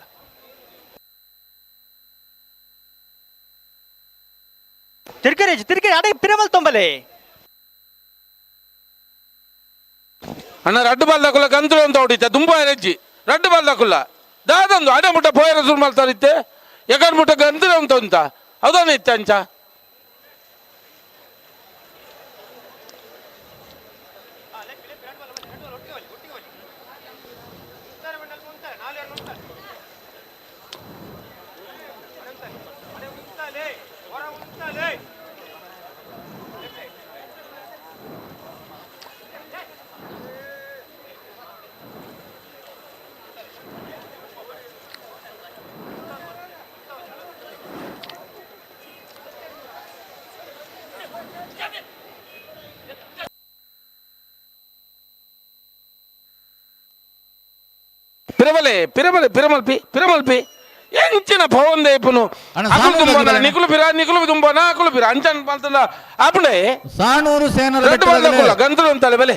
ತಿರ್ಕರಿ ಅಡೆ ಪಿರಮಲ್ ತೊಂಬಲೆ ಅಣ್ಣ ರಡ್ಡು ಬಾಲ್ದಾಕುಲ್ಲ ಗಂತಲು ಅಂತ ಹೊಡಿತೆ ತುಂಬ ಹೆಜ್ಜಿ ರಡ್ಡು ಬಾಲ್ದಾಕುಲ್ಲ ದಾದಂದು ಅಡೆ ಮುಟ್ಟ ಪೋಯರ ಸುರು ಮಾಡ್ತಾರಿತ್ತೆ ಎಕಡ್ ಮುಟ್ಟ ಗಂತಲು ಅಂತ ಉಂಟ ಅದನ್ನ ಇತ್ತೆ ಅಂಚ ಪಿರಮಲ್ಪಿ ಎಂಚಿನ ಪವಂದೆ ಇಪ್ಪುನು ನಿಕುಲು ತುಂಬನ ಅಕುಲು ಪಿರ ಅಂಚನ್ ಪಂತನ ಆಪುಂಡೆ ಸಾನೂರು ಸೇನರ್ ಗಂತಲು ಅಂತಲೆ ಬೆಲೆ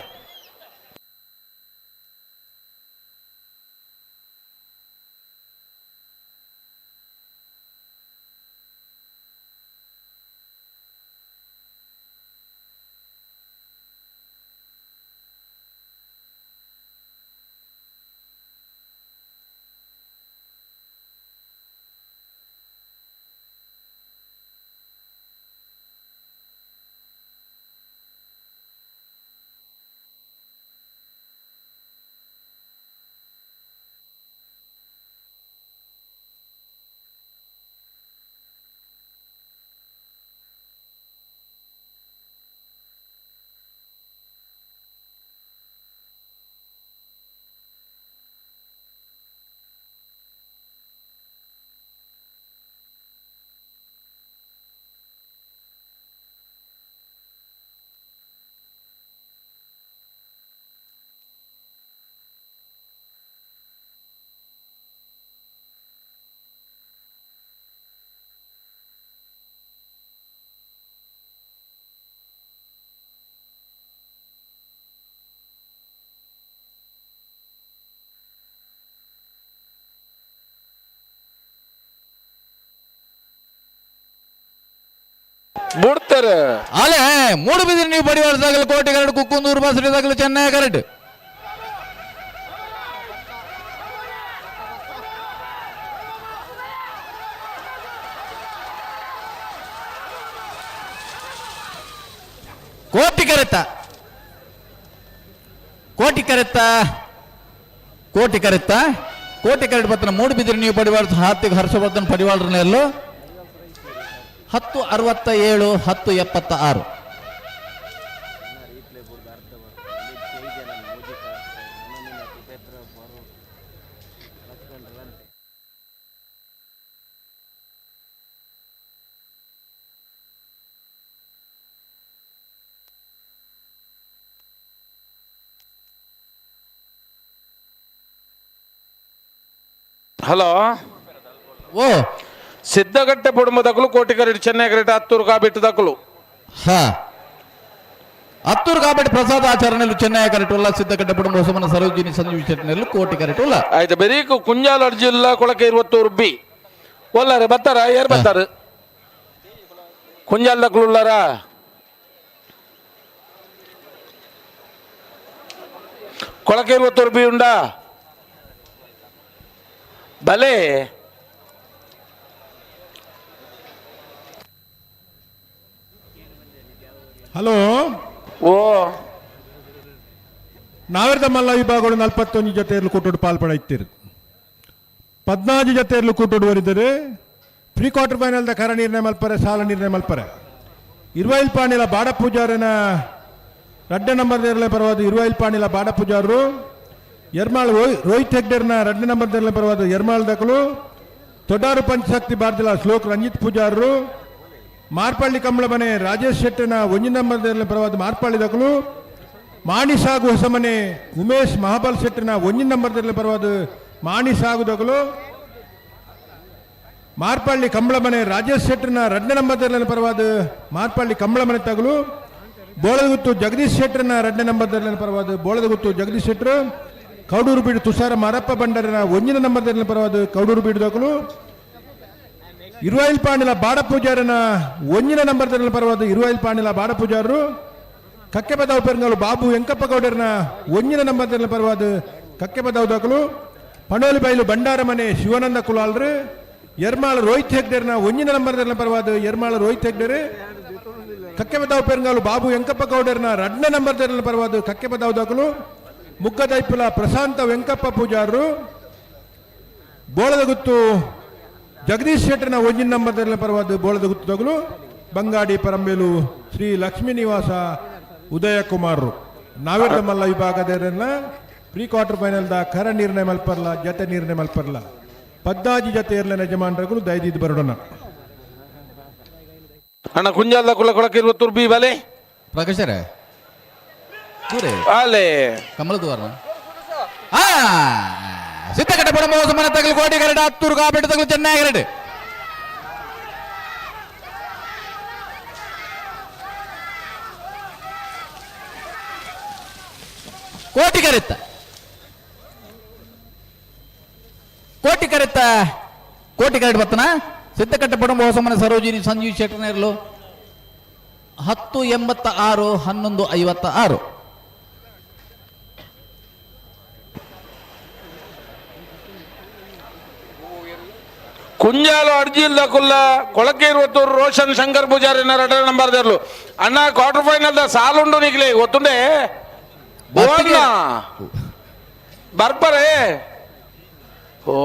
ಬಿಡ್ತಾರೆ ಅಲೆ ಮೂಡುಬಿದಿರೆ ನೀವು ಬಡಿವಾಳದಾಗಲು ಕೋಟೆ ಕರಡು ಕುಕ್ಕುಂದೂರು ಬಸರಿದಾಗಲು ಚೆನ್ನೈ ಕರಡು ಕೋಟಿ ಕರೆಕ್ಟ್ ಬತ್ತನ ಮೂಡುಬಿದಿರೆ ನೀವು ಪಡಿವಾಳ ಹಾತಿಗೆ ಹರ್ಷವರ್ಧನ್ ಪಡಿವಾಳರನ್ನೆಲ್ಲೂ 1067 1076 ಹಲೋ ಓ ಸಿದ್ದಗಟ್ಟೆ ಪುಡುಂಬದಕ್ಕಲು ಕೋಟಿಕರೆಟ್ ಚೆನ್ನೈ ಕರೆಟ್ ಹತ್ತೂರು ಕಾಬಿಟ್ಟದಕ್ಕಲು ಹಾ ಹತ್ತೂರು ಕಾಬೆಟ್ ಪ್ರಸಾದ ಆಚರಣೆಲು ಚೆನ್ನೈ ಕರೆಟುಲ್ಲ ಸಿದ್ದಗಟ್ಟೆ ಪುಡುಂಬ ಹೊಸಮನ ಸರೋಜಿನಿ ಸಂಜೀವಿ ಚಟ್ನೆಲು ಕೋಟಿ ಕರೆಟುಲ್ಲ ಆಯ್ತು ಬೆರೀಕು ಕುಂಜಾಲ ಅರ್ಜಿಲ್ಲ ಕೊಳಕೆ 22 ಬಿ ಒಲ್ಲಾರೆ ಬತ್ತಾರ ಯಾರು ಬತ್ತಾರ ಕುಂಜಾಲದಕ್ಕಲು ಉಳ್ಳಾರ ಕೊಳಕೆ 22 ಬಿ ಉಂಡಾ ಬಲೆ ಹಲೋ ಓ ನಾವೆರ್ದ ಮಲ್ಲ ವಿಭಾಗಗಳು 41 ಜೊತೆಯಲ್ಲಿ ಕೂಟೋಡು ಪಾಲ್ಪಡೈತೀರಿ 14 ಜೊತೆಯಲ್ಲಿ ಕೂಟೋಡು ವರಿದರೆ ಪ್ರೀ ಕ್ವಾರ್ಟರ್ ಫೈನಲ್ದ ಕರ ನಿರ್ಣಯ ಮಲ್ಪರೆ ಸಾಲ ನಿರ್ಣಯ ಮಲ್ಪರೆ ಇರುವೈಲ್ ಪಾಣಿಲ ಬಾಡ ಪೂಜಾರಿನ ರಡ್ಡ ನಂಬರ್ದಲ್ಲೇ ಪರವಾದ ಇರುವೈಲ್ ಪಾಣಿಲ ಬಾಡ ಪೂಜಾರರು ಯರ್ಮಾಳ್ ರೋಹಿತ್ ಹೆಗ್ಡೇರ್ನ ರಡ್ಡ ನಂಬರ್ದಲ್ಲೇ ಪರವಾದ ಯರ್ಮಾಳ್ ದಕಲು ತೊಡಾರು ಪಂಚಶಕ್ತಿ ಭಾರತಿಲ ಶ್ಲೋಕ್ ರಂಜಿತ್ ಪೂಜಾರರು ಮಾರ್ಪಳ್ಳಿ ಕಂಬಳ ಮನೆ ರಾಜೇಶ್ ಶೆಟ್ಟಿನ 1 ನಂಬರ್ದಲ್ಲಿ ಪರವಾದ ಮಾರ್ಪಳ್ಳಿ ದಕಲು ಮಾಣಿಸಾಗು ಹೊಸಮನೆ ಉಮೇಶ್ ಮಹಾಬಲ್ ಶೆಟ್ಟಿನ 1 ನಂಬರ್ದಲ್ಲಿ ಪರವಾದ ಮಾಣಿಸಾಗು ದಕಲು ಮಾರ್ಪಳ್ಳಿ ಕಂಬಳ ಮನೆ ರಾಜೇಶ್ ಶೆಟ್ಟಿನ 2 ನಂಬರ್ದಲ್ಲಿ ಪರವಾದ ಮಾರ್ಪಳ್ಳಿ ಕಂಬಳ ಮನೆ ತಗಲು ಬೋಳದಗುತ್ತು ಜಗದೀಶ್ ಶೆಟ್ಟರ್ನ 2 ನಂಬರ್ದಲ್ಲಿ ಪರವಾದ ಬೋಳದಗುತ್ತು ಜಗದೀಶ್ ಶೆಟ್ಟರು ಕೌಡೂರು ಬೀಡು ತುಷಾರ ಮಾರಪ್ಪ ಬಂಡರನ 1 ನಂಬರ್ದಲ್ಲಿ ಪರವಾದ ಕೌಡೂರು ಬೀಡು ದಕಲು ಇರುವೈಲ್ ಪಾಣಿಲ ಬಾಡ ಪೂಜಾರನ 1 ನಂಬರ್ದಲ್ಲಿ ಪರವಾದ ಇರುವೈಲ್ ಪಾಣಿಲ ಬಾಡ ಪೂಜಾರರು ಕಕ್ಕೆಬದಾವ್ ಪೆರಂಗಲು ಬಾಬು ವೆಂಕಪ್ಪ ಗೌಡರ್ನ 1 ನಂಬರ್ದಲ್ಲಿ ಪರವಾದ ಕಕ್ಕೆಬದಾವ್ ದಕಲು ಪಣೋಲಿ ಬೈಲು ಬಂಡಾರ ಮನೆ ಶಿವಾನಂದ ಕುಲಾಲ್ರು ಯರ್ಮಾಳ ರೋಹಿತ್ ಹೆಗ್ಡೇರ್ನ 1 ನಂಬರ್ದಲ್ಲಿ ಪರವಾದ ಯರ್ಮಾಳ ರೋಹಿತ್ ಹೆಗ್ಡೇರು ಕಕ್ಕೆಬದಾವ್ ಪೆರಂಗಲು ಬಾಬು ವೆಂಕಪ್ಪ ಗೌಡರ್ನ 2 ನಂಬರ್ದಲ್ಲಿ ಪರವಾದ ಕಕ್ಕೆಬದಾವ್ ದಕಲು ಮುಗ್ಗದೈಪುಲ ಪ್ರಶಾಂತ ವೆಂಕಪ್ಪ ಪೂಜಾರರು ಬೋಳದಗುತ್ತು ಜಗದೀಶ್ ಶೆಟ್ಟರ್ನ 1 ನಂಬರ್ದಲ್ಲಿ ಪರವಾದ ಬೋಳದಗುತ್ತು ತಗಲು ಬಂಗಾಡಿ ಪರಂಬೇಲು ಶ್ರೀ ಲಕ್ಷ್ಮೀ ನಿವಾಸ ಉದಯ ಕುಮಾರ್ರು ನಾವೆರ್ದ ಮಲ್ಲ ವಿಭಾಗದ ಪ್ರೀ ಕ್ವಾರ್ಟರ್ ಫೈನಲ್ದ ಕರ ನಿರ್ಣಯ ಮಲ್ಪರ್ಲ ಜತೆ ನಿರ್ಣಯ ಮಲ್ಪರ್ಲ 14 ಜತೆ ಇರ್ಲಿನ ಯಜಮಾನರುಗಳು ದಯದಿದ್ದು ಬರೋಣ ಅಣ್ಣ ಕುಂಜಾಲದ ಕೊಳಕೆ 22 ಬಿ ಬಲೆ ಪ್ರಕಾಶರ ಅಲೆ ಕಮಲದ ವಾರ ಸಿದ್ದಗಟ್ಟೆ ಪುಡುಂಬ ಹೊಸಮನ ತಗಲು ಕೋಟಿ ಕರೆಟ್ ಹತ್ತೂರು ಕಾಬೆಟ್ ತಗಲು ಚೆನ್ನೈ ಕರೆಟ್ ಕೋಟಿ ಕರೆತ್ತ ಕೋಟಿ ಕರೆಟ್ ಬರ್ತನ ಸಿದ್ದಗಟ್ಟೆ ಪುಡುಂಬ ಹೊಸಮನ ಸರೋಜಿನಿ ಸಂಜೀವ್ ಶೆಟ್ಟರ್ನೇರ್ಲು 1086 1156 ಕುಂಜಾಲು ಅರ್ಜಿಲ್ ಕುಲ್ಲ ಕೊಳಕೆ 22 ರೋಷನ್ ಶಂಕರ್ ಪೂಜಾರಿ 2 ನಂಬರ್ದರ್ಲು ಅಣ್ಣ ಕ್ವಾರ್ಟರ್ ಫೈನಲ್ದ ಸಾಲುಂಡು ನಿಗ್ಲಿ ಗೊತ್ತುಂಡೆ ಬರ್ಪರೆ ಓ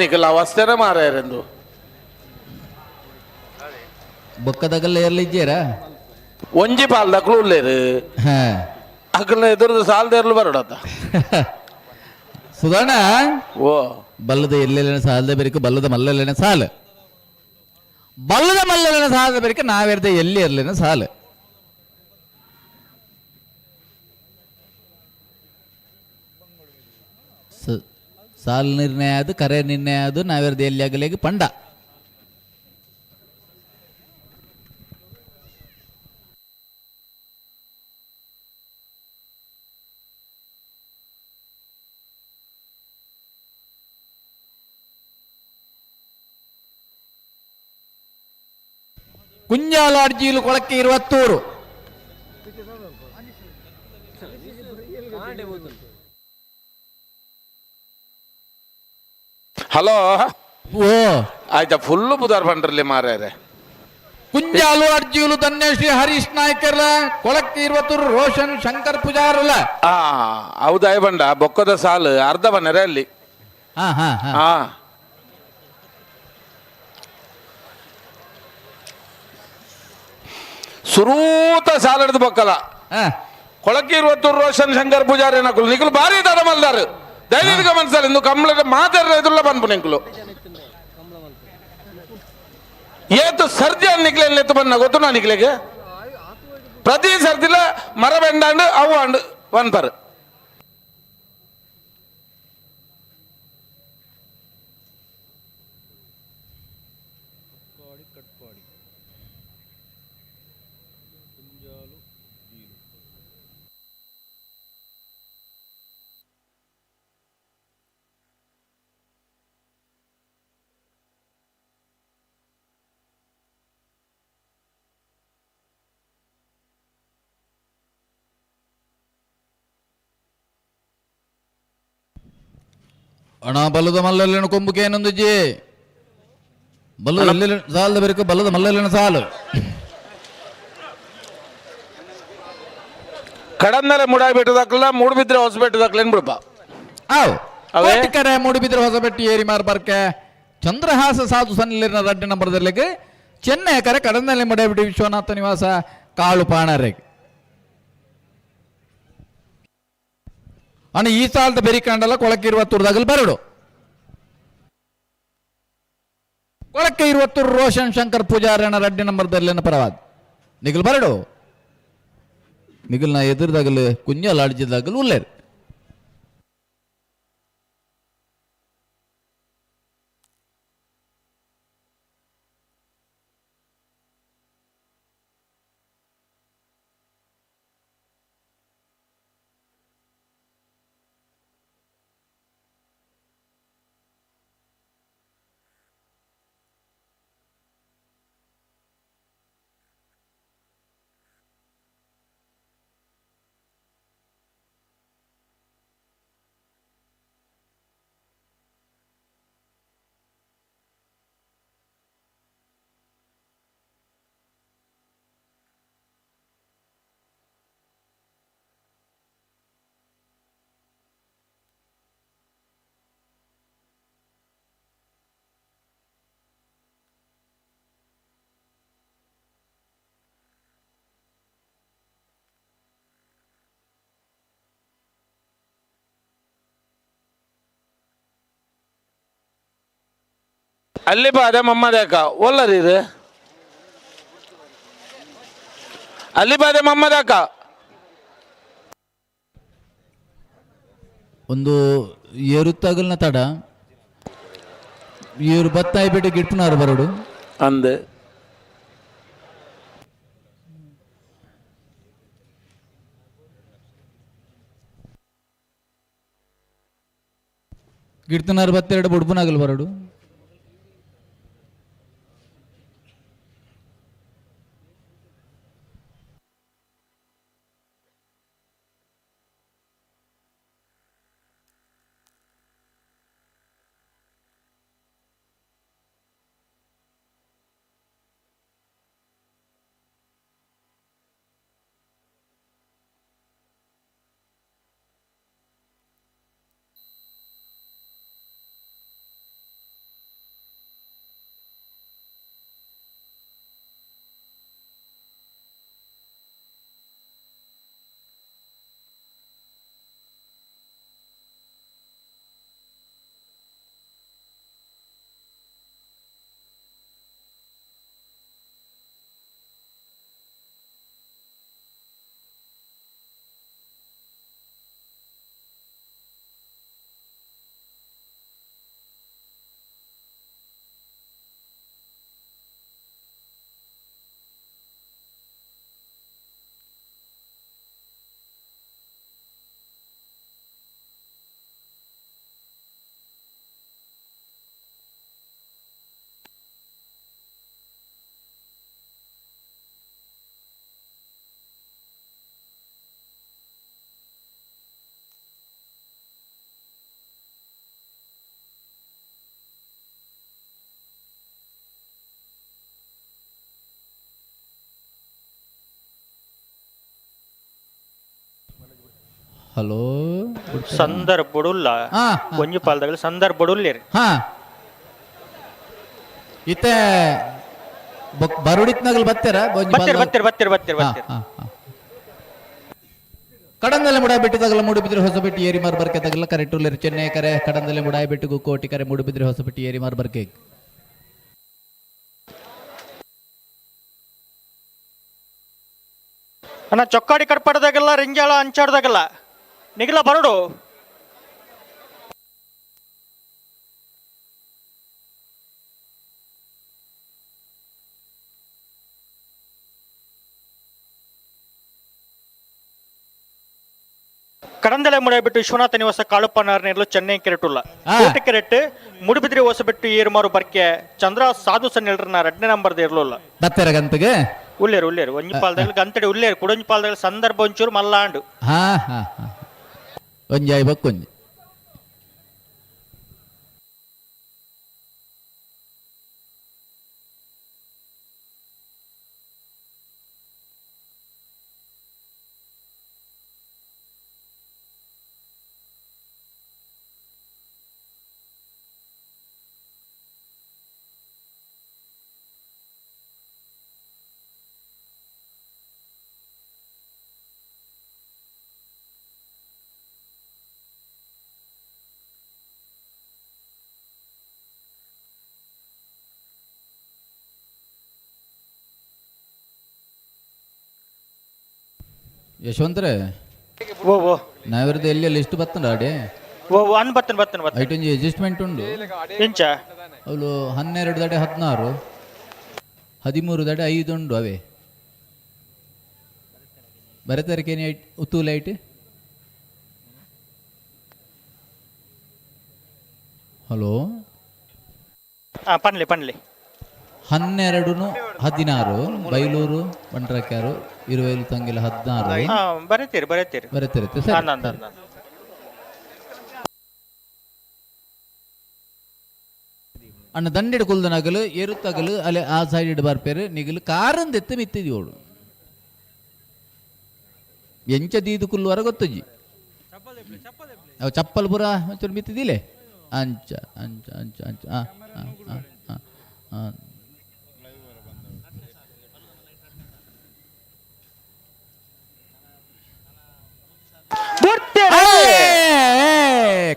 ನಿಖಲ್ ಅವಸ್ಥೆನ ಮಾರೇರೆಂದು ಬೊಕ್ಕದಗಲ್ಲ ಎರ್ಲಿದ್ದೀರಾ ಒಂಜಿ ಪಾಲ್ ದಕ್ಲು ಉಳ್ಳೇರು ಅಕಲ್ನ ಎದುರದ ಸಾಲದೇರ್ಲು ಬರೋಡತ್ತ ಸುಧಾರಣ ಓ ಬಲ್ಲದ ಎಲ್ಲೆಲ್ಲಿನ ಸಾಲದ ಬೇರಿಕೆ ಬಲ್ಲದ ಮಲ್ಲೆಲ್ಲಿನ ಸಾಲು ಬಲ್ಲದ ಮಲ್ಲೆಲ್ಲಿನ ಸಾಲದ ಬೇರಿಕೆ ನಾವೆರ್ದ ಎಲ್ಲಿ ಇರ್ಲಿನ ಸಾಲು ಸಾಲು ನಿರ್ಣಯ ಅದು ಕರೆ ನಿರ್ಣಯ ಅದು ನಾವೆರ್ದ ಎಲ್ಲಿ ಆಗಲಿಗೆ ಪಂಡ ಕುಂಜಾಲ ಅರ್ಜಿಲು ಕೊಳಕ್ಕೆ 22 ಹಲೋ ಓ ಆಯ್ತಾ ಫುಲ್ಲು ಬುಧಾರ್ ಬಂಡ್ರಲ್ಲಿ ಮಾರ್ಯಾರೆ ಕುಂಜಾಲು ಅರ್ಜಿಲು ಧನ್ಯಶ್ರೀ ಹರೀಶ್ ನಾಯ್ಕರ್ಲ ಕೊಳಕ್ಕೆ 22 ರೋಷನ್ ಶಂಕರ್ ಪೂಜಾರಲ್ಲ ಹೌದಾಯ ಬಂಡ ಬೊಕ್ಕದ ಸಾಲು ಅರ್ಧ ಬನ್ನರೆ ಅಲ್ಲಿ ಹಾ ಸುರೂತ ಸಾಲಡ್ದು ಬೊಕ್ಕಲ ಕೊಳಕ್ಕೆ 22 ರೋಷನ್ ಶಂಕರ್ ಪೂಜಾರಿ ನಕುಲು ನಿಕಲು ಭಾರಿ ದರ ಮಲ್ದಾರು ದಯವಿಟ್ಟು ಗಮನಿಸಲ್ಲ ಇಂದು ಕಂಬಳ ಮಾತಾಡ ಎದುರ್ಲ ಬಂದ್ಪು ನಿಂಕಲು ಏತು ಸರ್ದಿ ನಿಕ್ಲೆ ಎತ್ತು ಬನ್ನ ಗೊತ್ತು ನಾ ನಿಕ್ಲೆಗೆ ಪ್ರತಿ ಸರ್ದಿಲ ಮರ ಬೆಂಡಾಂಡು ಅವು ಅಂಡು ಒನ್ಪರ್ ಅಣ್ಣ ಬಲ್ಲದ ಮಲ್ಲಲ್ಲಿನ ಕೊಂಬುಕೆ ಏನೊಂದಿಜ್ಜಿ ಬಲ್ಲದ ಎಲ್ಲಿ ಸಾಲದ ಬೆರಕು ಬಲ್ಲದ ಮಲ್ಲಲ್ಲಿನ ಸಾಲು ಕಡಂದಲೆ ಮುಡಾಯಿಬೆಟ್ಟು ದಾಖಲ ಮೂಡುಬಿದ್ರೆ ಹೊಸಬೆಟ್ಟು ದಾಖಲೆ ಬಿಡಪ್ಪ ಕೋಟಿಕೆರೆ ಮೂಡುಬಿದ್ರೆ ಹೊಸಬೆಟ್ಟು ಏರಿ ಮಾರ್ಬರ್ಕೆ ಚಂದ್ರಹಾಸ ಸಾಧು ಸನ್ನಿಲಿನ ರಡ್ಡೆ ನಂಬರ್ದಲ್ಲಿಗೆ ಚೆನ್ನೈ ಕರೆ ಕಡಂದಲೆ ಮುಡಾಯಿಬಿಟ್ಟು ವಿಶ್ವನಾಥ ನಿವಾಸ ಕಾಳು ಪಾಣರೆಗೆ ಅಣ್ಣ ಈ ಸಾಲದ ಬೆರಿ ಕಾಂಡಲ್ಲ ಕೊಳಕ್ಕೆ 20 ಬರಡು ಕೊಳಕ್ಕೆ 20 ರೋಷನ್ ಶಂಕರ್ ಪೂಜಾರಣ ರಡ್ಡಿ ನಂಬರ್ದಲ್ಲಿನ ಪರವಾದ ನಿಗಲ್ ಬರಡು ನಿಗಲ್ನ ಎದುರ್ದಾಗಲು ಕುಂಜಲ್ ಆಡ್ಜಿದಾಗಲು ಉಲ್ಲೇರು ಅಲ್ಲಿ ಬಾದೆ ಮಮ್ಮದೇಕ ಒಲ್ಲರಿ ಇದು ಅಲ್ಲಿ ಬಾದೆ ಮಮ್ಮದೇಕ ಒಂದು ಏರುತ್ತಾಗಲ್ನ ತಡ ಇವರು ಬತ್ತಾಯಿ ಬಿಟ್ಟು ಗಿಟ್ಪುನಾರು ಬರಡು ಅಂದೆ ಗಿಡ್ತನಾರು ಬತ್ತೆರಡು ಬುಡ್ಪುನಾಗಲ್ ಬರಡು ಹಲೋ ಸಂದರ್ಭಡುಲ್ಲ ಒಂಜಿ ಪಾಲದಾಗ ಸಂದರ್ಭಡುಲ್ಲೇರಿ ಇತ್ತೆ ಬರುಡಿತ್ನಾಗಲ್ ಬತ್ತೀರ ಕಡಂದಲೆ ಮುಡಾಯಿ ಬಿಟ್ಟಿದಾಗಲ್ಲ ಮೂಡುಬಿದ್ರೆ ಹೊಸಬೆಟ್ಟಿ ಏರಿ ಮಾರ್ ಬರ್ಕೆ ತಗಲ್ಲ ಕರೆಕ್ಟ್ ಉಲ್ಲೇರಿ ಚೆನ್ನೈ ಕರೆ ಕಡಂದಲೆ ಮುಡಾಯಿ ಬಿಟ್ಟಿಗೂ ಕೋಟಿ ಕರೆ ಮೂಡುಬಿದ್ರೆ ಹೊಸಬೆಟ್ಟಿ ಏರಿ ಮಾರ್ ಬರ್ಕೆ ಅಣ್ಣ ಚೊಕ್ಕಾಡಿ ಕಟ್ಪಾಡ್ದಾಗಲ್ಲ ರಿಂಜಾಳ ಅಂಚಾಡ್ದಾಗಲ್ಲ ನಿಗಲ ಬರಡು ಕಡಂದಲೆ ಮುಡಬಿಟ್ಟು ವಿಶ್ವನಾಥ ನಿವಾಸ ಕಾಳುಪ್ಪನಾರ್ನೇರ್ಲು ಚೆನ್ನೈ ಕೆರೆಟುಲ್ಲ ಕೋಟಿ ಕೆರೆಟ್ ಮುಡುಬಿದ್ರಿ ಹೊಸಬಿಟ್ಟು ಏರುಮಾರು ಬರ್ಕೆ ಚಂದ್ರ ಸಾಧು ಸನ್ನೆಲ್ರನ್ನ 2ನೇ ನಂಬರ್ದ ಇರ್ಲಿಲ್ಲ ಬತ್ತೆರ ಗಂತಗೆ ಉಲ್ಲೇರು ಒಂಜಿ ಪಾಲದಾಗ ಗಂತಡಿ ಉಲ್ಲೇರು ಕುಡೊಂಜಿ ಪಾಲದಾಗ ಸಂದರ್ಭ ಒಂಚೂರು ಮಲ್ಲಾಂಡು ಒಂಜಾಯ್ ಬಕ್ಕೊಂಜಿ ಯಶವಂತರೇ ಓ ಓ ನಾವಿರದ ಎಲ್ಲಿ ಲಿಸ್ಟ್ ಬತ್ತನ ಅಡೆ ಓ ಅನ್ ಬತ್ತನ್ ಬತ್ತನ್ ಬತ್ತನ್ ಐಟೊಂಜಿ ಅಡ್ಜಸ್ಟ್ಮೆಂಟ್ ಉಂಡು ಇಂಚ ಅವಳು 12 ದಡೆ 16 13 ದಡೆ 5 ಉಂಡು ಅವೇ ಬರತಾರಿಕೇನೆ ಉತ್ತು ಲೈಟ್ ಹಲೋ ಪನ್ಲಿ ಪನ್ಲಿ 12 16 ಬೈಲೂರು ಬಂಟ್ರಕ್ಯಾರು 20 ತಂಗಿಲ 16 ಬರೀತೀರಿ ಬರೀತೀರಿ ಬರತಿರುತ್ತೆ ಸರ್ ಅಣ್ಣ ದಂಡಿಡ ಕುಲ್ದನಗಲು ಎರುತ್ತಗಲು ಅಲೆ ಆ ಸೈಡ್ ಇಡ್ ಬರ್ಪೇರು ನಿಗಲು ಕಾರಂದ ಎತ್ತ ಮಿತ್ತಿದೀವಳು ಎಂಚ ದೀದು ಕುಲ್ಲುವರ ಗೊತ್ತಜ್ಜಿ ಅವು ಚಪ್ಪಲ್ ಪುರ ಒಂಚೂರು ಮಿತ್ತಿದಿಲೆ ಅಂಚ ಅಂಚ ಅಂಚ ಅಂಚ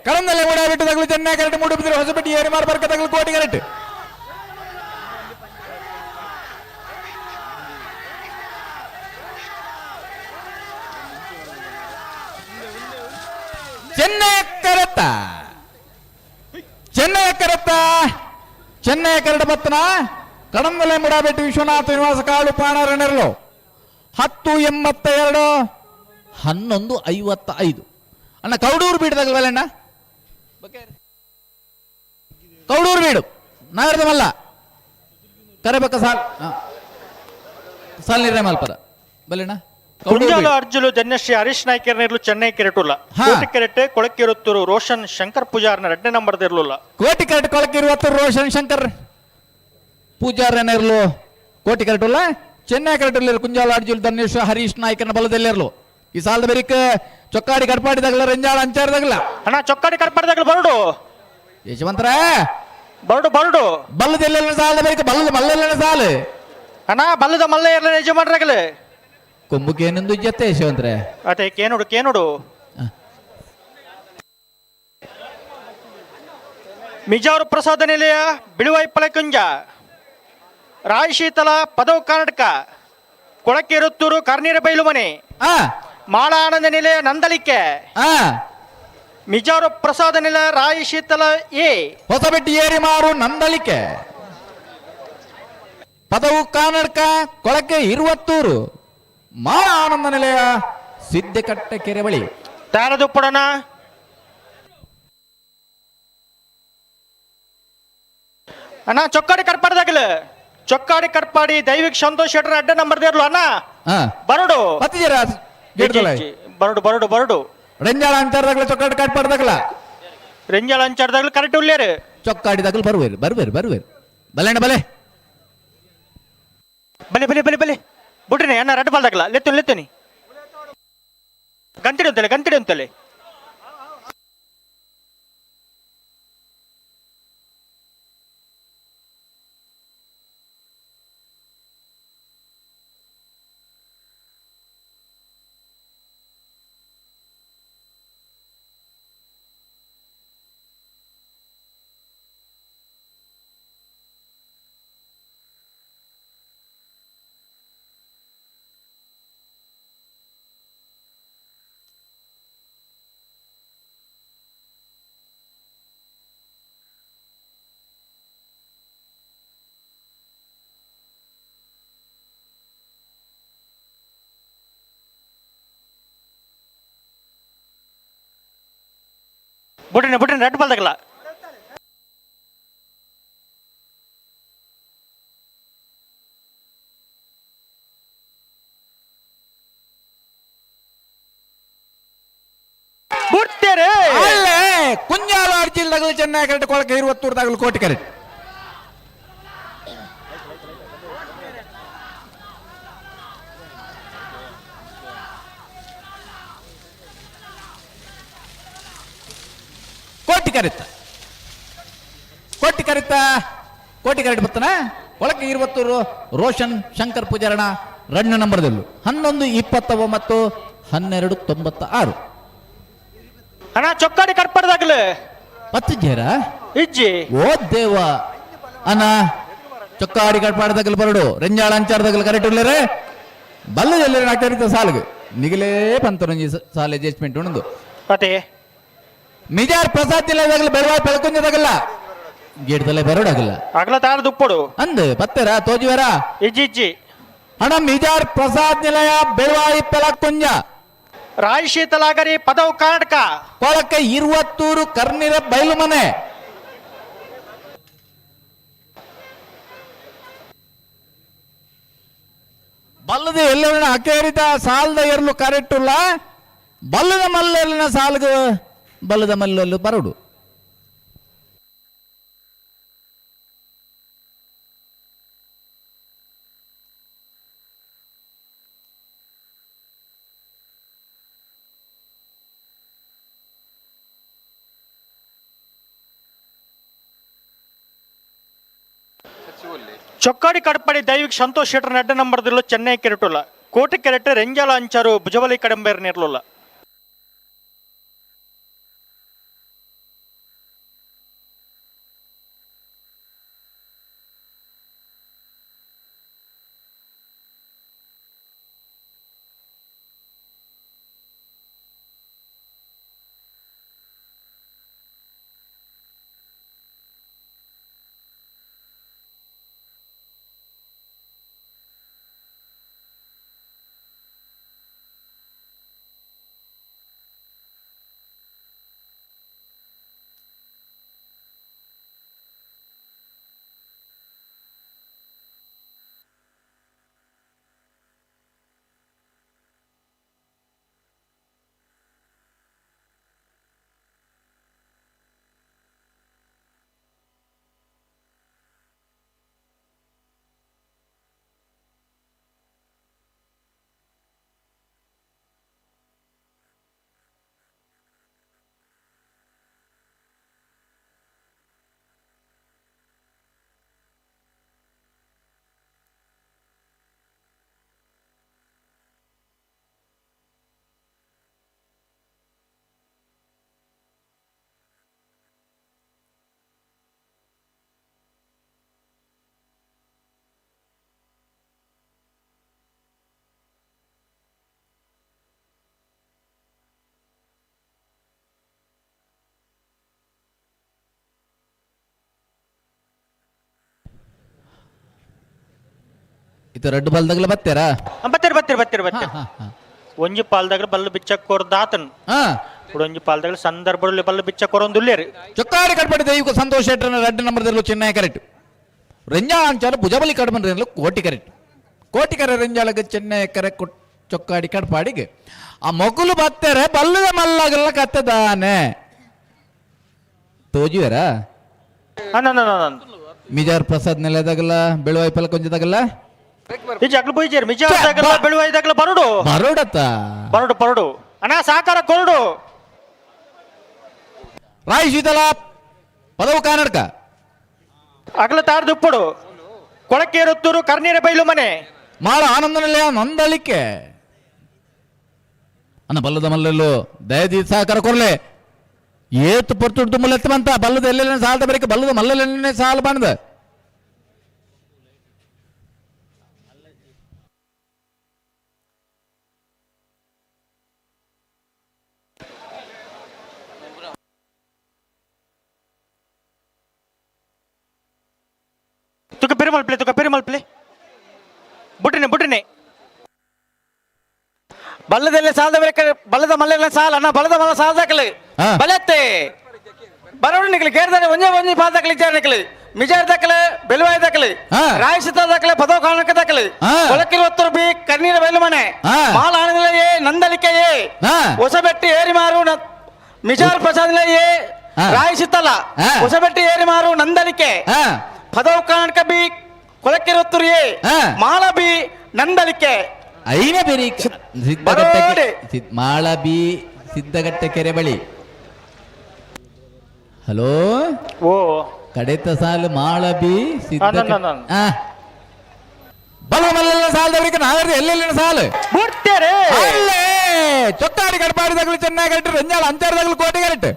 ಕಳಂದಲ್ಲೇ ಓಡಾ ಬಿಟ್ಟು ತಗಲು ಚೆನ್ನೈ ಕರೆಕ್ಟ್ ಮೂಡುಬಿದ್ರೆ ಹೊಸಪೇಟೆ ಏರಿ ಮಾರ್ಬರ್ಕ ತಗಲು ಕೋಟಿ ಕರೆಕ್ಟ್ ಚೆನ್ನೈ ಕರೆತ್ತ ಚೆನ್ನೈ ಕರೆತ್ತ ಚೆನ್ನೈ ಕರೆಕ್ಟ್ ಬತ್ತನ ಕಡಂದಲ್ಲೇ ಮುಡಾಬೆಟ್ಟು ವಿಶ್ವನಾಥ ನಿವಾಸ ಕಾಳು ಪಾಣರನೆರಲು 10:82 11:55 ಅಣ್ಣ ಕೌಡೂರು ಬೀಡದಾಗ ಬಲ್ಲಣ್ಣ ಕೌಡೂರು ಬೀಡು ನಾಗರದ ಮಲ್ಲ ಕರೆಬೇಕ ಸಾಲ್ ನಿರ್ಣಯ ಮಲ್ಪದ ಬಲ್ಲಣ್ಣ ಕುಂಜಾಲು ಅರ್ಜುಲು ಜನ್ಯಶ್ರೀ ಹರೀಶ್ ನಾಯ್ಕರ್ನಿರ್ಲು ಚೆನ್ನೈ ಕೆರೆಟುಲ್ಲ ಕೋಟಿ ಕೆರೆಟ್ ಕೊಳಕಿರುತ್ತೂರು ರೋಷನ್ ಶಂಕರ್ ಪೂಜಾರ್ನ 2 ನಂಬರ್ ಇರ್ಲಿಲ್ಲ ಕೋಟಿ ಕೆರೆಟ್ ಕೊಳಕಿರುವತ್ತೂರು ರೋಷನ್ ಶಂಕರ್ ಪೂಜಾರನಿರ್ಲು ಕೋಟಿ ಕೆರೆಟುಲ್ಲ ಚೆನ್ನೈ ಕೆರೆಟುಲ್ಲ ಕುಂಜಾಲು ಅರ್ಜುಲ್ ಧನ್ಯಶ್ರೀ ಹರೀಶ್ ನಾಯ್ಕರ್ನ ಬಲದಲ್ಲಿರ್ಲು ಈ ಸಾಲದ ಬರೀಕ್ ಚೊಕ್ಕಾಡಿ ಕಡ್ಪಾಡಿದಾಗಲ ರಂಜಾಳ ಅಂಚಾರದಾಗಲ ಅಣ್ಣ ಚೊಕ್ಕಾಡಿ ಕಡ್ಪಾಡಿದಾಗಲ ಬರಡು ಯಶವಂತರ ಬರಡು ಬರಡು ಬಲ್ಲದೆಲ್ಲ ಸಾಲದ ಬರೀಕ್ ಬಲ್ಲದ ಮಲ್ಲೆಲ್ಲ ಸಾಲು ಅಣ್ಣ ಬಲ್ಲದ ಮಲ್ಲೆ ಇರಲಿ ಯಜಮಾನ್ರಾಗಲೇ ಕೊಂಬುಕೇನೊಂದು ಜೊತೆ ಯಶವಂತ್ರೆ ಅದೇ ಕೇನುಡು ಕೇನುಡು ಮಿಜಾರು ಪ್ರಸಾದ ನಿಲಯ ಬಿಳುವೈಪಳೆ ಕುಂಜ ರಾಯಶೀತಲ ಪದವು ಕರ್ನಾಟಕ ಕೊಳಕಿರುತ್ತೂರು ಕರ್ನೀರ ಬೈಲು ಮನೆ ಮಾಳ ಆನಂದ ನಿಲಯ ನಂದಲಿಕೆ ಮಿಜಾರು ಪ್ರಸಾದ ನಿಲಯ ರಾಯಶೀತಲ ಎ ಹೊಸಬೆಟ್ಟಿ ಏರಿ ಮಾರು ನಂದಲಿಕೆ ಪದವು ಕರ್ನಾಟಕ ಕೊಳಕೆ ಇರುವತ್ತೂರು ಮಾಳ ಆನಂದ ನಿಲಯ ಸಿದ್ದಕಟ್ಟೆ ಕೆರೆ ಬಳಿ ತಾರದುಪ್ಪಡನ ಅಣ್ಣ ಚೊಕ್ಕಾಡಿ ಕಡ್ಪಾಡ್ದಾಗಲ ಚೊಕ್ಕಾಡಿ ಕಡ್ಪಾಡಿ ದೈವಿಕ್ ಸಂತೋಷ್ ಶೆಟ್ಟರ್ 2 ನಂಬರ್ ಇರ್ಲು ಅಣ್ಣ ಬರಡು ಬರಡು ಬರಡು ಬರಡು ರೆಂಜಾಳ ಅಂಚಾರದಾಗಲ ಚೊಕ್ಕಾಡಿ ಕಟ್ಪಾಡ್ದಾಗಲ ರೆಂಜಾಳ ಅಂಚಾರದಾಗಲ ಕರೆಕ್ಟ್ ಉಳ್ಳೇರು ಚೊಕ್ಕಾಡಿದಾಗಲ ಬರುವೇರು ಬರುವೇರು ಬರುವೇರು ಬಲೆಣ್ಣ ಬಲೆ ಬಲೆ ಬಲೆ ಬಲೆ ಬಲೆ ಬಿಟ್ರಿ ಅಣ್ಣ ರಡ್ ಬಾಲ್ದಾಗಲ ಲೆತ್ತನಿ ಗಂತಿಡಿ ಅಂತಲೆ ಬಿಟ್ರಿ ರಡ್ ಬಾಲ್ದಾಗಲ ಕುಂಜಾಲು ಅರ್ಜಿಲ್ದಾಗಲು ಚೆನ್ನೈ ಕರೆಕ್ಟ್ ಕೊಳಕೆ 20 ಕೋಟಿ ಕರೆಕ್ಟ್ ಕೋಟಿ ಕರೆತ್ತ ಕೋಟಿ ಕರೆಕ್ಟ್ ಬತ್ತನ ಒಳಗೆ 20 ರೋಷನ್ ಶಂಕರ್ ಪೂಜಾರಣ 2 ನಂಬರ್ದಲ್ಲೂ 11:29 12:96 ಅಣ್ಣ ಚೊಕ್ಕಾಡಿ ಕಟ್ಪಾಡ್ದಾಗಲ 10 ಜೇರ ಇಜ್ಜಿ ಓ ದೇವ ಅಣ್ಣ ಚೊಕ್ಕಾಡಿ ಕಟ್ಪಾಡ್ದಾಗಲ ಬರಡು ರೆಂಜಾಳ ಅಂಚಾರದಾಗಲ ಕರೆಕ್ಟ್ ಉಳ್ಳರೆ ಬಲ್ಲದೆಲ್ಲ ನಾಲ್ಕು ಸಾಲಿಗೆ ನಿಗಲೇ ಪಂತರೊಂಜಿ ಸಾಲ ಅಡ್ಜಸ್ಟ್ಮೆಂಟ್ ಉಂಡು ಮತ್ತೆ ಮಿಜಾರ್ ಪ್ರಸಾದ್ ಜಿಲ್ಲೆದಾಗಲ ಬೆಳವಾಯಿ ಬೆಳಕುಂಜದಾಗಲ್ಲ ಗೇಡ್ದಲ್ಲೇ ಬರೋಡಾಗಲ್ಲ ಅಗಲ ತಾರ ದುಪ್ಪಡು ಅಂದ್ ಬತ್ತೇರಾ ತೋಜಿವರ ಇಜ್ಜಿ ಅಣ್ಣ ಮಿಜಾರ್ ಪ್ರಸಾದ್ ನಿಲಯ ಬೆಳವಾಯಿ ಬೆಳಕುಂಜ ರಾಯ್ ಶೀತಲಾಗರಿ ಪದವು ಕರ್ನಾಟಕ ಕೊಳಕ್ಕೆ 20 ಕರ್ನಿರ ಬಯಲು ಮನೆ ಬಲ್ಲದ ಎಲ್ಲರಿನ ಅಕೇರಿತ ಸಾಲದ ಎರಲು ಕರೆಕ್ಟುಲ್ಲ ಬಲ್ಲದ ಮಲ್ಲೆಲ್ಲಿನ ಸಾಲ್ಗ ಬಲ್ಲದ ಮಲ್ಲೆಲ್ಲು ಬರಡು ಚೊಕ್ಕಾಡಿ ಕಡಪಡಿ ದೈವಿಕ್ ಸಂತೋಷ್ ಶೆಟ್ಟರ್ ನೆಡ್ಡ ನಂಬರ್ದಿಲ್ಲ ಚೆನ್ನೈ ಕೆರೆಟುಲ್ಲ ಕೋಟೆ ಕೆರೆಟ್ ರೆಂಜಾಲ ಅಂಚಾರು ಭುಜಬಲಿ ಕಡಂಬೇರ್ ನಿರ್ಲುಲ್ಲ ಇದು ರೆಡ್ ಬಾಲ್ದಾಗಲ ಬತ್ತೇರಾ ಬತ್ತೀರಿ ಒಂಜಿ ಪಾಲ್ದಾಗಲ ಬಲ್ಲು ಬಿಚ್ಚಕ್ ಕೊರ್ದಾತನ್ ಒಂಜಿ ಪಾಲ್ದಾಗಲ ಸಂದರ್ಭದಲ್ಲಿ ಬಲ್ಲು ಬಿಚ್ಚಕ್ ಕೊರೊಂದುಲ್ಲೇರಿ ಚೊಕ್ಕಾಡಿ ಕಡ್ಪಡಿ ದೈವಿಕ ಸಂತೋಷ್ ಶೆಟ್ಟರ್ನ ರೆಡ್ ನಂಬರ್ದಲ್ಲೂ ಚೆನ್ನೈ ಕರೆಕ್ಟ್ ರೆಂಜಾ ಅಂಚಾಲ ಭುಜಬಲಿ ಕಡ್ಮಂದ್ರಲ್ಲೂ ಕೋಟಿ ಕರೆಕ್ಟ್ ಕೋಟಿ ಕರೆ ರೆಂಜಾಲಗ ಚೆನ್ನೈ ಕರೆ ಚೊಕ್ಕಾಡಿ ಕಡ್ಪಾಡಿಗೆ ಆ ಮೊಗುಲು ಬತ್ತೇರೆ ಬಲ್ಲದ ಮಲ್ಲಾಗಲ್ಲ ಕತ್ತದಾನೆ ತೋಜಿವರಾ ಮಿಜಾರ್ ಪ್ರಸಾದ್ ನೆಲೆದಾಗಲ್ಲ ಬೆಳುವಾಯಿ ಪಲಕೊಂಜದಾಗಲ್ಲ ಅಗ್ಲು ಬೈಜೇರ್ ಮಿಜಾರ್ದಾಗಲ್ಲ ಬೆಳುವಾಯ್ದಾಗಲ್ಲ ಬರೋಡು ಬರೋಡು ಅಣ್ಣ ಸಾಕಾರ ಕೊರಡು ರಾಯ್ ಶೀತಲ ಪದವು ಕರ್ನಾಟಕ ಅಗಲ ತಾರ ದುಪ್ಪಡು ಕೊಳಕ್ಕೆ ರೊತ್ತೂರು ಕರ್ನೀರ ಬೈಲು ಮನೆ ಮಾಳ ಆನಂದ ನಿಲಯ ನೊಂದಳಿಕೆ ಅನ್ನ ಬಲ್ಲದ ಮಲ್ಲೆಲ್ಲು ದಯದಿ ಸಹಕಾರ ಕೊರ್ಲೆ ಏತು ಪೊರ್ತುಡ್ದು ಮುಲ್ಲೆತ್ತಮಂತ ಬಲ್ಲದ ಎಲ್ಲೆಲ್ಲ ಸಾಲದ ಬರೀಕ ಬಲ್ಲದ ಮಲ್ಲೆಲ್ಲೇ ಸಾಲ ಬಾಣದ ತುಕ ಪೆರಿಮಲ್ ಪ್ಲೇ ಬುಟ್ಟಿನೆ ಬಲ್ಲದೆಲ್ಲ ಸಾಲದ ಬೇಕ ಬಲ್ಲದ ಮಲ್ಲೆಲ್ಲ ಸಾಲ ಅಣ್ಣ ಬಲ್ಲದ ಮಲ್ಲ ಸಾಲದಾಕಲಿ ಬಲತ್ತೆ ಬರೋಡು ನಿಕ್ಲಿ ಕೇರ್ದಾನೆ ಒಂಜಿ ಪಾಲ್ ದಾಕಲಿ ಇಚ್ಚಾರ ನಿಕ್ಲಿ ಮಿಜಾರ್ ದಾಕಲೆ ಬೆಲುವಾಯಿ ದಾಕಲಿ ರಾಯಸಿತ ದಾಕಲೆ ಪದವ ಕಾರಣಕ ದಾಕಲಿ ಕೊಳಕಿರುವತ್ತರು ಬಿ ಕರ್ನೀರ ಬಯಲು ಮನೆ ಮಾಲ ಆನಂದಲಯೇ ನಂದಲಿಕೆಯೇ ಹೊಸಬೆಟ್ಟಿ ಏರಿ ಮಾರು ಮಿಜಾರ್ ಪ್ರಸಾದಲಯೇ ರಾಯಸಿತ್ತಲ್ಲ ಹೊಸಬೆಟ್ಟಿ ಏರಿ ಮಾರು ನಂದಲಿಕೆ ಪದವ ಕಾರಣಕ ಬಿ ಕೊಳಕಿರುವತ್ತರು ಮಾಲ ಬಿ ನಂದಲಿಕೆ ಐನ ಬೇರೆ ಮಾಳಬಿ ಸಿದ್ದಗಟ್ಟೆ ಕೆರೆ ಬಳಿ ಹಲೋ ಓ ಕಡೆತ ಸಾಲು ಮಾಳಬಿ ಬಲ ಮಲ್ಲ ಸಾಲದವರಿಗೆ ನಾವೇ ಎಲ್ಲೆಲ್ಲಿನ ಸಾಲು ಅಲ್ಲೇ ಚೊಕ್ಕಾಡಿ ಕಡಪಾಡಿದಾಗಲು ಚೆನ್ನಾಗಿ ಕಟ್ಟು ರಂಜಾಳ ಅಂಚಾರದಾಗಲು ಕೋಟೆ ಕರೆಕ್ಟ್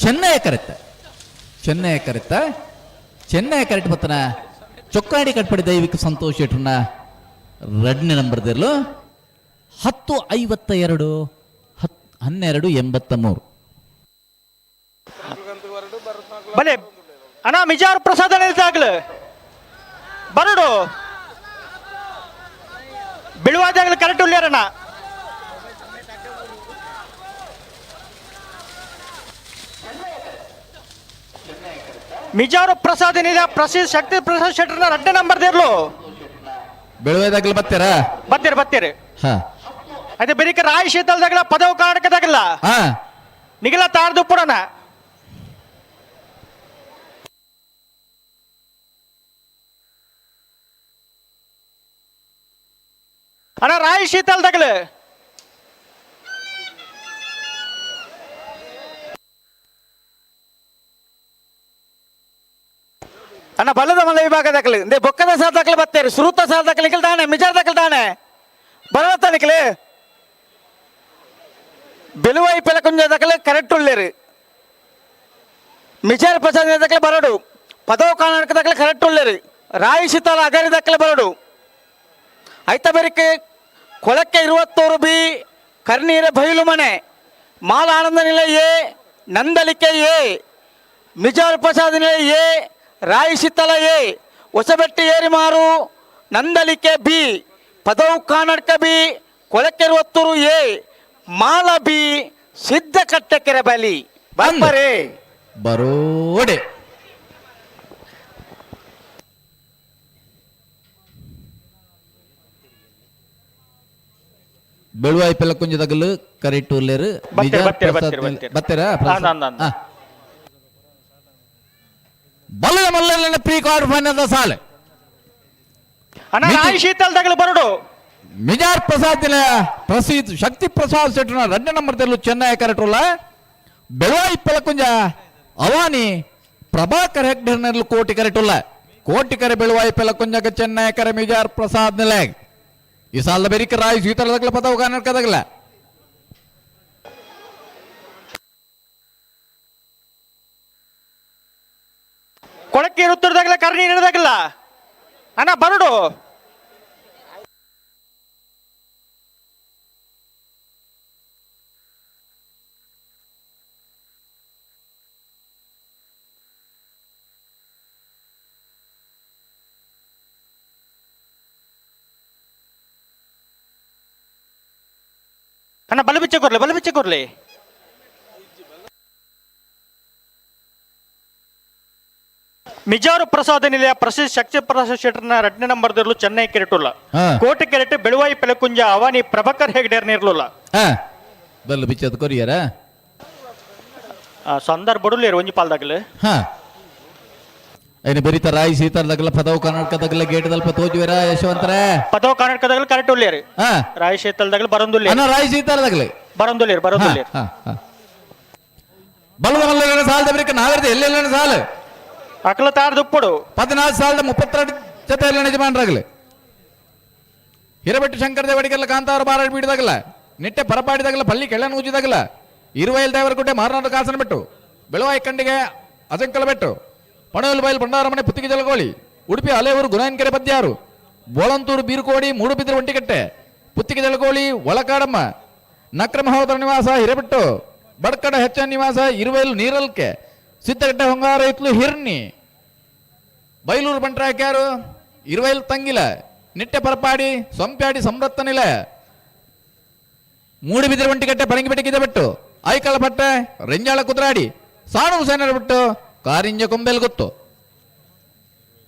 ಚೆನ್ನೈ ಕರೆಕ್ಟ್ ಬತ್ತನ ಚೊಕ್ಕಾಡಿ ಕಟ್ಪಡಿ ದೈವಿಕ ಸಂತೋಷ್ ಶೆಟ್ರನ್ನ 2ನೇ ನಂಬರ್ದಲ್ಲೂ 10:52 12:83. ಬಲೆ ಅಣ್ಣ ಮಿಜಾರ್ ಪ್ರಸಾದ ನಿಲ್ದಾಗ್ಲು ಬರಡು ಬಿಳುವಾದಾಗ್ಲು ಕರೆಕ್ಟ್ ಉಲ್ಲೇರಣ್ಣ. ಮಿಜಾರು ಪ್ರಸಾದ್ ಏನಿದೆ ಪ್ರಸಿದ್ಧ ಶಕ್ತಿ ಪ್ರಸಾದ್ ಶೆಟ್ಟರ್ನ 2ನೇ ನಂಬರ್ದಿರ್ಲು ಬೆಳುವಾದಾಗ್ಲು ಬತ್ತೀರಿ ಹಾ ಅದೇ ಬೆರಿಕ ರಾಯ್ ಶೀತಲ್ದಾಗಲ ಪದವು ಕರ್ನಾಟಕದಾಗಲ್ಲ ಹಾ ನಿಗಲ ತಾರ್ದು ಪುರಣ ಅಣ್ಣ ರಾಯ್ ಶೀತಲ್ದಾಗಲ ಅಣ್ಣ ಬಲ್ಲದ ಮಲ್ಲ ವಿಭಾಗದಾಗಲಿ ಇಂದೇ ಬೊಕ್ಕದ ಸಾಲದಾಗಲಿ ಬತ್ತೇರಿ ಸುರುತ ಸಾಲದಾಗಲಿ ನಿಖಿಲ್ ತಾನೆ ಮಿಜಾರ್ದಾಗಲಿ ತಾನೆ ಬರತ್ತ ನಿಖಿಲ್ ಬೆಲುವೈ ಪೆಲಕುಂಜದಾಗಲಿ ಕರೆಕ್ಟ್ ಉಳ್ಳೇರಿ ಮಿಜಾರ್ ಪ್ರಸಾದದಾಗಲಿ ಬರಡು ಪದವು ಕರ್ನಾಟಕದಾಗಲಿ ಕರೆಕ್ಟ್ ಉಳ್ಳೇರಿ ರಾಯಿ ಶೀತಲ ಅಗರಿದಾಗಲಿ ಬರಡು ಐತ ಬೇರಿಕೆ ಕೊಳಕ್ಕೆ 22 ಬಿ ಕರ್ನೀರ ಬಯಲು ಮನೆ ಮಾಲ ಆನಂದ ನಿಲಯ ನಂದಲಿಕೆ ಎ ಮಿಜಾರ್ ಪ್ರಸಾದ ನಿಲಯ ಎ ರಾಯಿ ಶೀತಲ ಎ ಹೊಸಬೆಟ್ಟಿ ಏರಿಮಾರು ನಂದಲಿಕೆ ಬಿ ಪದವು ಕರ್ನಾಟಕ ಬಿ ಕೊಳಕ್ಕೆ 22 ಎ ಮಾಲ ಬಿ ಸಿದ್ಧ ಕಟ್ಟಕೆರೆ ಬಲಿ ಬರ್ಬರೇ ಬರೋಡೆ ಬೆಳುವಾಯಿ ಪೆಲಕುಂಜದಗಲು ಕರೆಕ್ಟ್ ಉಲ್ಲೇರು ಬತ್ತೀರಾ ಬಲ್ಲದ ಮಲ್ಲನ ಪ್ರೀ ಕ್ವಾರ್ಟರ್ ಫೈನಲ್ ಸಾಲೆ ಅಣ್ಣ ರಾಯಿ ಶೀತಲ್ದಾಗಲು ಬರಡು ಮಿಜಾರ್ ಪ್ರಸಾದ್ ಪ್ರಸಿದ್ಧ ಶಕ್ತಿ ಪ್ರಸಾದ್ ಶೆಟ್ರನ 2ನೇ ನಂಬರ್ದಲ್ಲೂ ಚೆನ್ನೈ ಕರೆಕ್ಟುಲ್ಲ ಬೆಳುವಾಯಿ ಪೆಲಕುಂಜ ಅವಾನಿ ಪ್ರಭಾಕರ್ ಹೆಗ್ಡೆರ್ನಲ್ಲೂ ಕೋಟಿ ಕರೆಕ್ಟುಲ್ಲ ಕೋಟಿ ಕರೆ ಬೆಳುವಾಯಿ ಪೆಲಕುಂಜಗ ಚೆನ್ನೈ ಕರೆ ಮಿಜಾರ್ ಪ್ರಸಾದ್ ನಿಲೆ ಈ ಸಾಲದ ಬೆರಿಕ ರಾಯಿ ಶೀತಲದಾಗಲ ಪದವು ಕರ್ನಾಟಕದಾಗಲ ಕೊಳಕ್ಕೆ ಇರುತ್ತಿರದಾಗಲ ಕರ್ಣಿ ಇರದಾಗಲ್ಲ ಅಣ್ಣ ಬರಡು ಅಣ್ಣ ಬಲಬಿಚ್ಚೆ ಕೊರ್ಲಿ ಮಿಜಾರು ಪ್ರಸಾದ ನಿಲಯ ಪ್ರಸಿದ್ಧ ಶಕ್ತಿ ಪ್ರಸಾದ್ ಶೆಟ್ಟರ್ನ 2ನೇ ನಂಬರ್ದಲ್ಲೂ ಚೆನ್ನೈ ಕೆರೆಟುಲ್ಲ ಕೋಟೆ ಕೆರೆಟ್ ಬೆಳುವಾಯಿ ಪೆಲಕುಂಜ ಅವಾನಿ ಪ್ರಭಾಕರ್ ಹೆಗ್ಡೇರ್ನ ಇರ್ಲಿಲ್ಲ ಬಲ್ಲ ಬಿಚ್ಚದ ಕೊರಿಯರ ಸಂದರ್ ಬಡುಲೇರು ಒಂಜಿ ಪಾಲ್ದಾಗಲು ಐನ ಬೆರಿತ ರಾಯಿ ಸೀತಾರ್ದಾಗಲ ಪದವು ಕರ್ನಾಟಕದಾಗಲ ಗೇಟ್ ದಲ್ಪ ತೋಜುವೆರ ಯಶವಂತರೇ ಪದವು ಕರ್ನಾಟಕದಾಗಲು ಕರೆಕ್ಟ್ ಉಳ್ಳೇರಿ ರಾಯಿ ಶೀತಲ್ದಾಗಲು ಬರಂದುಲ್ಲೇರಿ ರಾಯಿ ಸೀತಾರ್ದಾಗಲಿ ಬರಂದುಲ್ಲೇರಿ ಬಲ್ಲದ ಮಲ್ಲನ ಸಾಲದ ಬೆರಿಕ ನಾವೆರ್ದ ಎಲ್ಲೆಲ್ಲನ ಸಾಲು ಅಕಲ ತಾರ್ ದುಪ್ಪಡು 14 ಸಾಲದ 32 ಜೊತೆ ಎಲ್ಲ ಯಜಮಾನರಾಗಲಿ ಹಿರಬೆಟ್ಟು ಶಂಕರ ದೇವಡಿಗೆಲ್ಲ ಕಾಂತಾರ ಬಾರಾಟ ಬೀಡಿದಾಗಲ್ಲ ನಿಟ್ಟೆ ಪರಪಾಡಿದಾಗಲ್ಲ ಪಲ್ಲಿ ಕೆಳ ನೂಜಿದಾಗಲ್ಲ 25 ದೇವರಗುಡ್ಡೆ ಮಾರನಾಡು ಕಾಸನ ಬೆಟ್ಟು ಬೆಳುವಾಯಿ ಕಂಡಿಗೆ ಅಜಂಕಲ ಬೆಟ್ಟು ಪಣವಲ್ ಬಯಲು ಬಂಡಾರಮನೆ ಪುತ್ತಿಗೆ ಜಲಗೋಳಿ ಉಡುಪಿ ಅಲೆಯೂರು ಗುನಾಯನ್ಕೆರೆ ಪದ್ಯಾರು ಬೋಳಂತೂರು ಬೀರುಕೋಡಿ ಮೂಡುಬಿದ್ರೆ ಒಂಟಿಕಟ್ಟೆ ಪುತ್ತಿಗೆ ಜಲಗೋಳಿ ಒಳಕಾಡಮ್ಮ ನಕ್ರ ಮಹೋದರ ನಿವಾಸ ಹಿರೇಬೆಟ್ಟು ಬಡ್ಕಡ ಹೆಚ್ಚ ನಿವಾಸ ಇರುವೈಲು ನೀರಲ್ಕೆ ಸಿದ್ದಗಟ್ಟೆ ಹೊಂಗಾರ ಇತ್ಲು ಹಿರ್ನಿ ಬೈಲೂರು ಬಂಟ್ರಾಕ್ಯಾರು ಇರುವೈಲು ತಂಗಿಲ ನಿಟ್ಟೆ ಪರಪಾಡಿ ಸೊಂಪ್ಯಾಡಿ ಸಂರತ್ತನಿಲ ಮೂಡುಬಿದ್ರೆ ಒಂಟಿಕಟ್ಟೆ ಪರಂಗಿಬೆಟ್ಟಿಗೆ ಬೆಟ್ಟು ಆಯ್ಕಳ ಪಟ್ಟೆ ರೆಂಜಾಳ ಕುದ್ರಾಡಿ ಸಾಣು ಸೇನರ ಬಿಟ್ಟು ಕಾರಿಂಜ ಕೊಂಬೆಲ್ ಗೊತ್ತು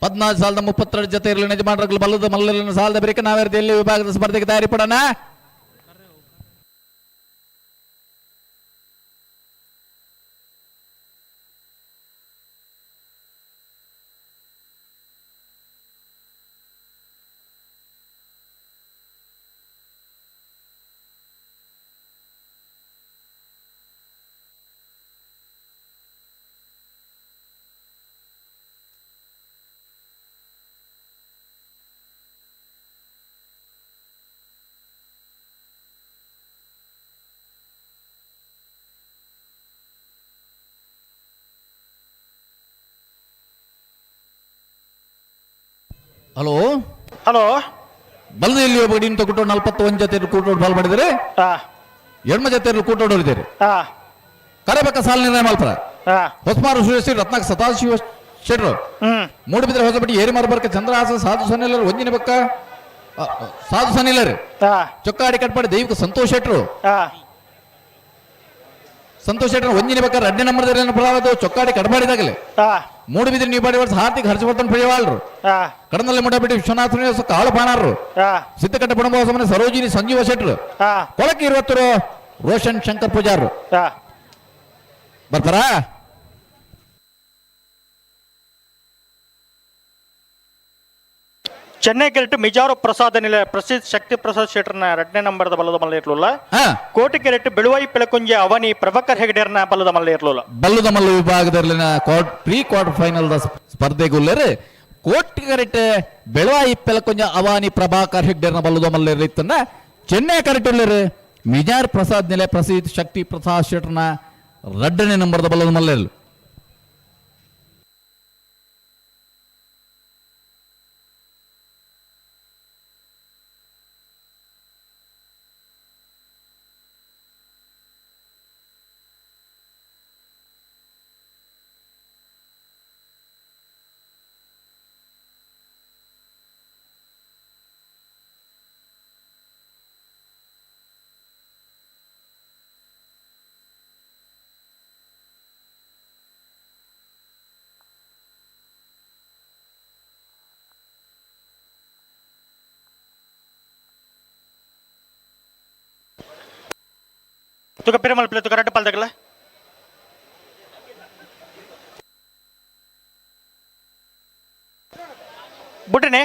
14 ಸಾಲದ 32 ಜೊತೆ ಇರಲಿ ಯಜಮಾನರುಗಳು ಬಲ್ಲದ ಮಲ್ಲಲಿನ ಸಾಲದ ಬರಿಕ ನಾವೆರ್ದು ಎಲ್ಲಿ ವಿಭಾಗದ ಸ್ಪರ್ಧೆಗೆ ತಯಾರಿ ಪಡೋಣ. ಹಲೋ ಹಲೋ ಬಲದಲ್ಲಿ ಒಬ್ಬ ಇಂತ ಕೂಟ 41 ಜೊತೆ ಕೂಟೋಡು ಬಾಲ್ ಮಾಡಿದರೆ ಎಣ್ಮ ಜೊತೆ ಕೂಟೋಡು ಹೊಡಿದ್ದೀರಿ ಕರೆಬೇಕ ಸಾಲ ನಿರ್ಣಯ ಮಲ್ಪರ ಹೊಸಮಾರು ಸುರೇಶ್ ರತ್ನಾಕ್ ಸದಾಶಿವ ಶೆಟ್ರು ಮೂಡುಬಿದ್ರೆ ಹೊಸಬಟ್ಟಿ ಏರಿ ಮಾರ್ಬರ್ಕ ಚಂದ್ರಹಾಸ ಸಾಧು ಸನ್ನಿಲ್ಲರು ಒಂಜಿನ ಬೆಕ್ಕ ಸಾಧು ಸನ್ನಿಲ್ಲರು ಚೊಕ್ಕಾಡಿ ಕಟ್ಪಾಡಿ ದೈವಿಕ ಸಂತೋಷ್ ಶೆಟ್ರು ಸಂತೋಷ್ ಶೆಟ್ರು ಒಂಜಿನ ಬೆಕ್ಕ 2ನೇ ನಂಬರ್ ಪ್ರಭಾವ ಚೊಕ್ಕಾಡಿ ಕಟ್ಪಾಡಿದಾಗಲೇ ಮೂಡುಬಿದ್ರೆ ನೀವು ಬಾಡಿ ವರ್ಷ ಹಾರ್ದಿಕ್ ಹರ್ಷವರ್ಧನ್ ಪಡೆವಾಳ್ರು ಕಡನಲ್ಲಿ ಮುಡಬಿಟ್ಟು ವಿಶ್ವನಾಥ ಕಾಳು ಪಾಣಾರರು ಸಿದ್ದಕಟ್ಟ ಪುಣಬ ಸರೋಜಿನಿ ಸಂಜೀವ ಶೆಟ್ರು ಕೊಳಕ್ಕೆ 20 ರೋಷನ್ ಶಂಕರ್ ಪೂಜಾರರು ಬರ್ತಾರಾ? ಚೆನ್ನೈ ಕೆರೆಟ್ ಮಿಜಾರು ಪ್ರಸಾದ ನಿಲಯ ಪ್ರಸಿದ್ಧ ಶಕ್ತಿ ಪ್ರಸಾದ್ ಶೆಟ್ಟರ್ನ 2ನೇ ನಂಬರ್ದ ಬಲ್ಲದ ಮಲ್ಲ ಇರ್ಲಿಲ್ಲ. ಕೋಟಿ ಕೆರೆಟ್ ಬೆಳುವಾಯಿ ಬೆಳಕುಂಜೆ ಅವನಿ ಪ್ರಭಾಕರ್ ಹೆಗಡೆರ್ನ ಬಲ್ಲದ ಮಲ್ಲ ಇರ್ಲಿಲ್ಲ. ಬಲ್ಲದ ಮಲ್ಲ ವಿಭಾಗದಲ್ಲಿನ ಪ್ರೀ ಕ್ವಾರ್ಟರ್ ಫೈನಲ್ ಸ್ಪರ್ಧೆಗುಲ್ಲರು ಕೋಟಿ ಕೆರೆಟ್ ಬೆಳುವಾಯಿ ಬೆಳಕುಂಜ ಅವಾನಿ ಪ್ರಭಾಕರ್ ಹೆಗ್ಡೆರ್ನ ಬಲ್ಲದ ಮಲ್ಲ ಇರ್ಲಿತ್ತನ್ನ ಚೆನ್ನೈ ಕೆರೆಟ್ ಉಳ್ಳರು ಮಿಜಾರ್ ಪ್ರಸಾದ್ ನಿಲಯ ಪ್ರಸಿದ್ಧ ಶಕ್ತಿ ಪ್ರಸಾದ್ ಶೆಟ್ಟರ್ನ 2ನೇ ನಂಬರ್ದ ಬಲ್ಲದ ಮಲ್ಲ ಇರಲು. तुका पिरमल प्ले तुका रट्ट पाल तगला बुटने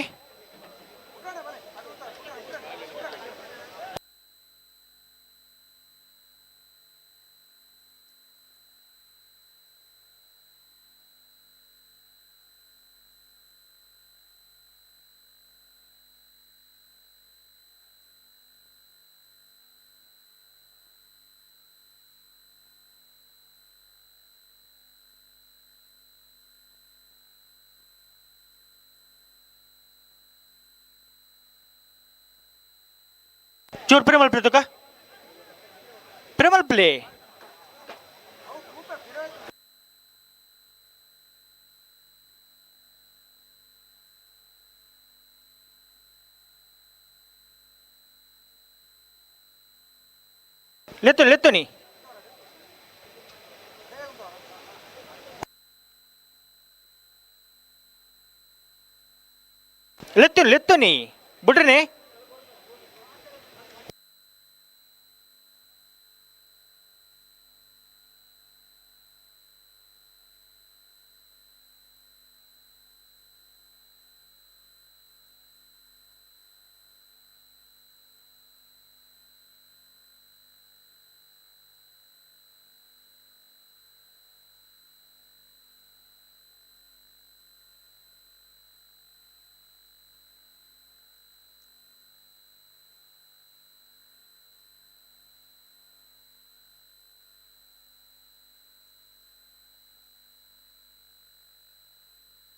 चूर पिरमल प्ले तुका पिरमल प्ले लेतो नी लेतो नी बुटने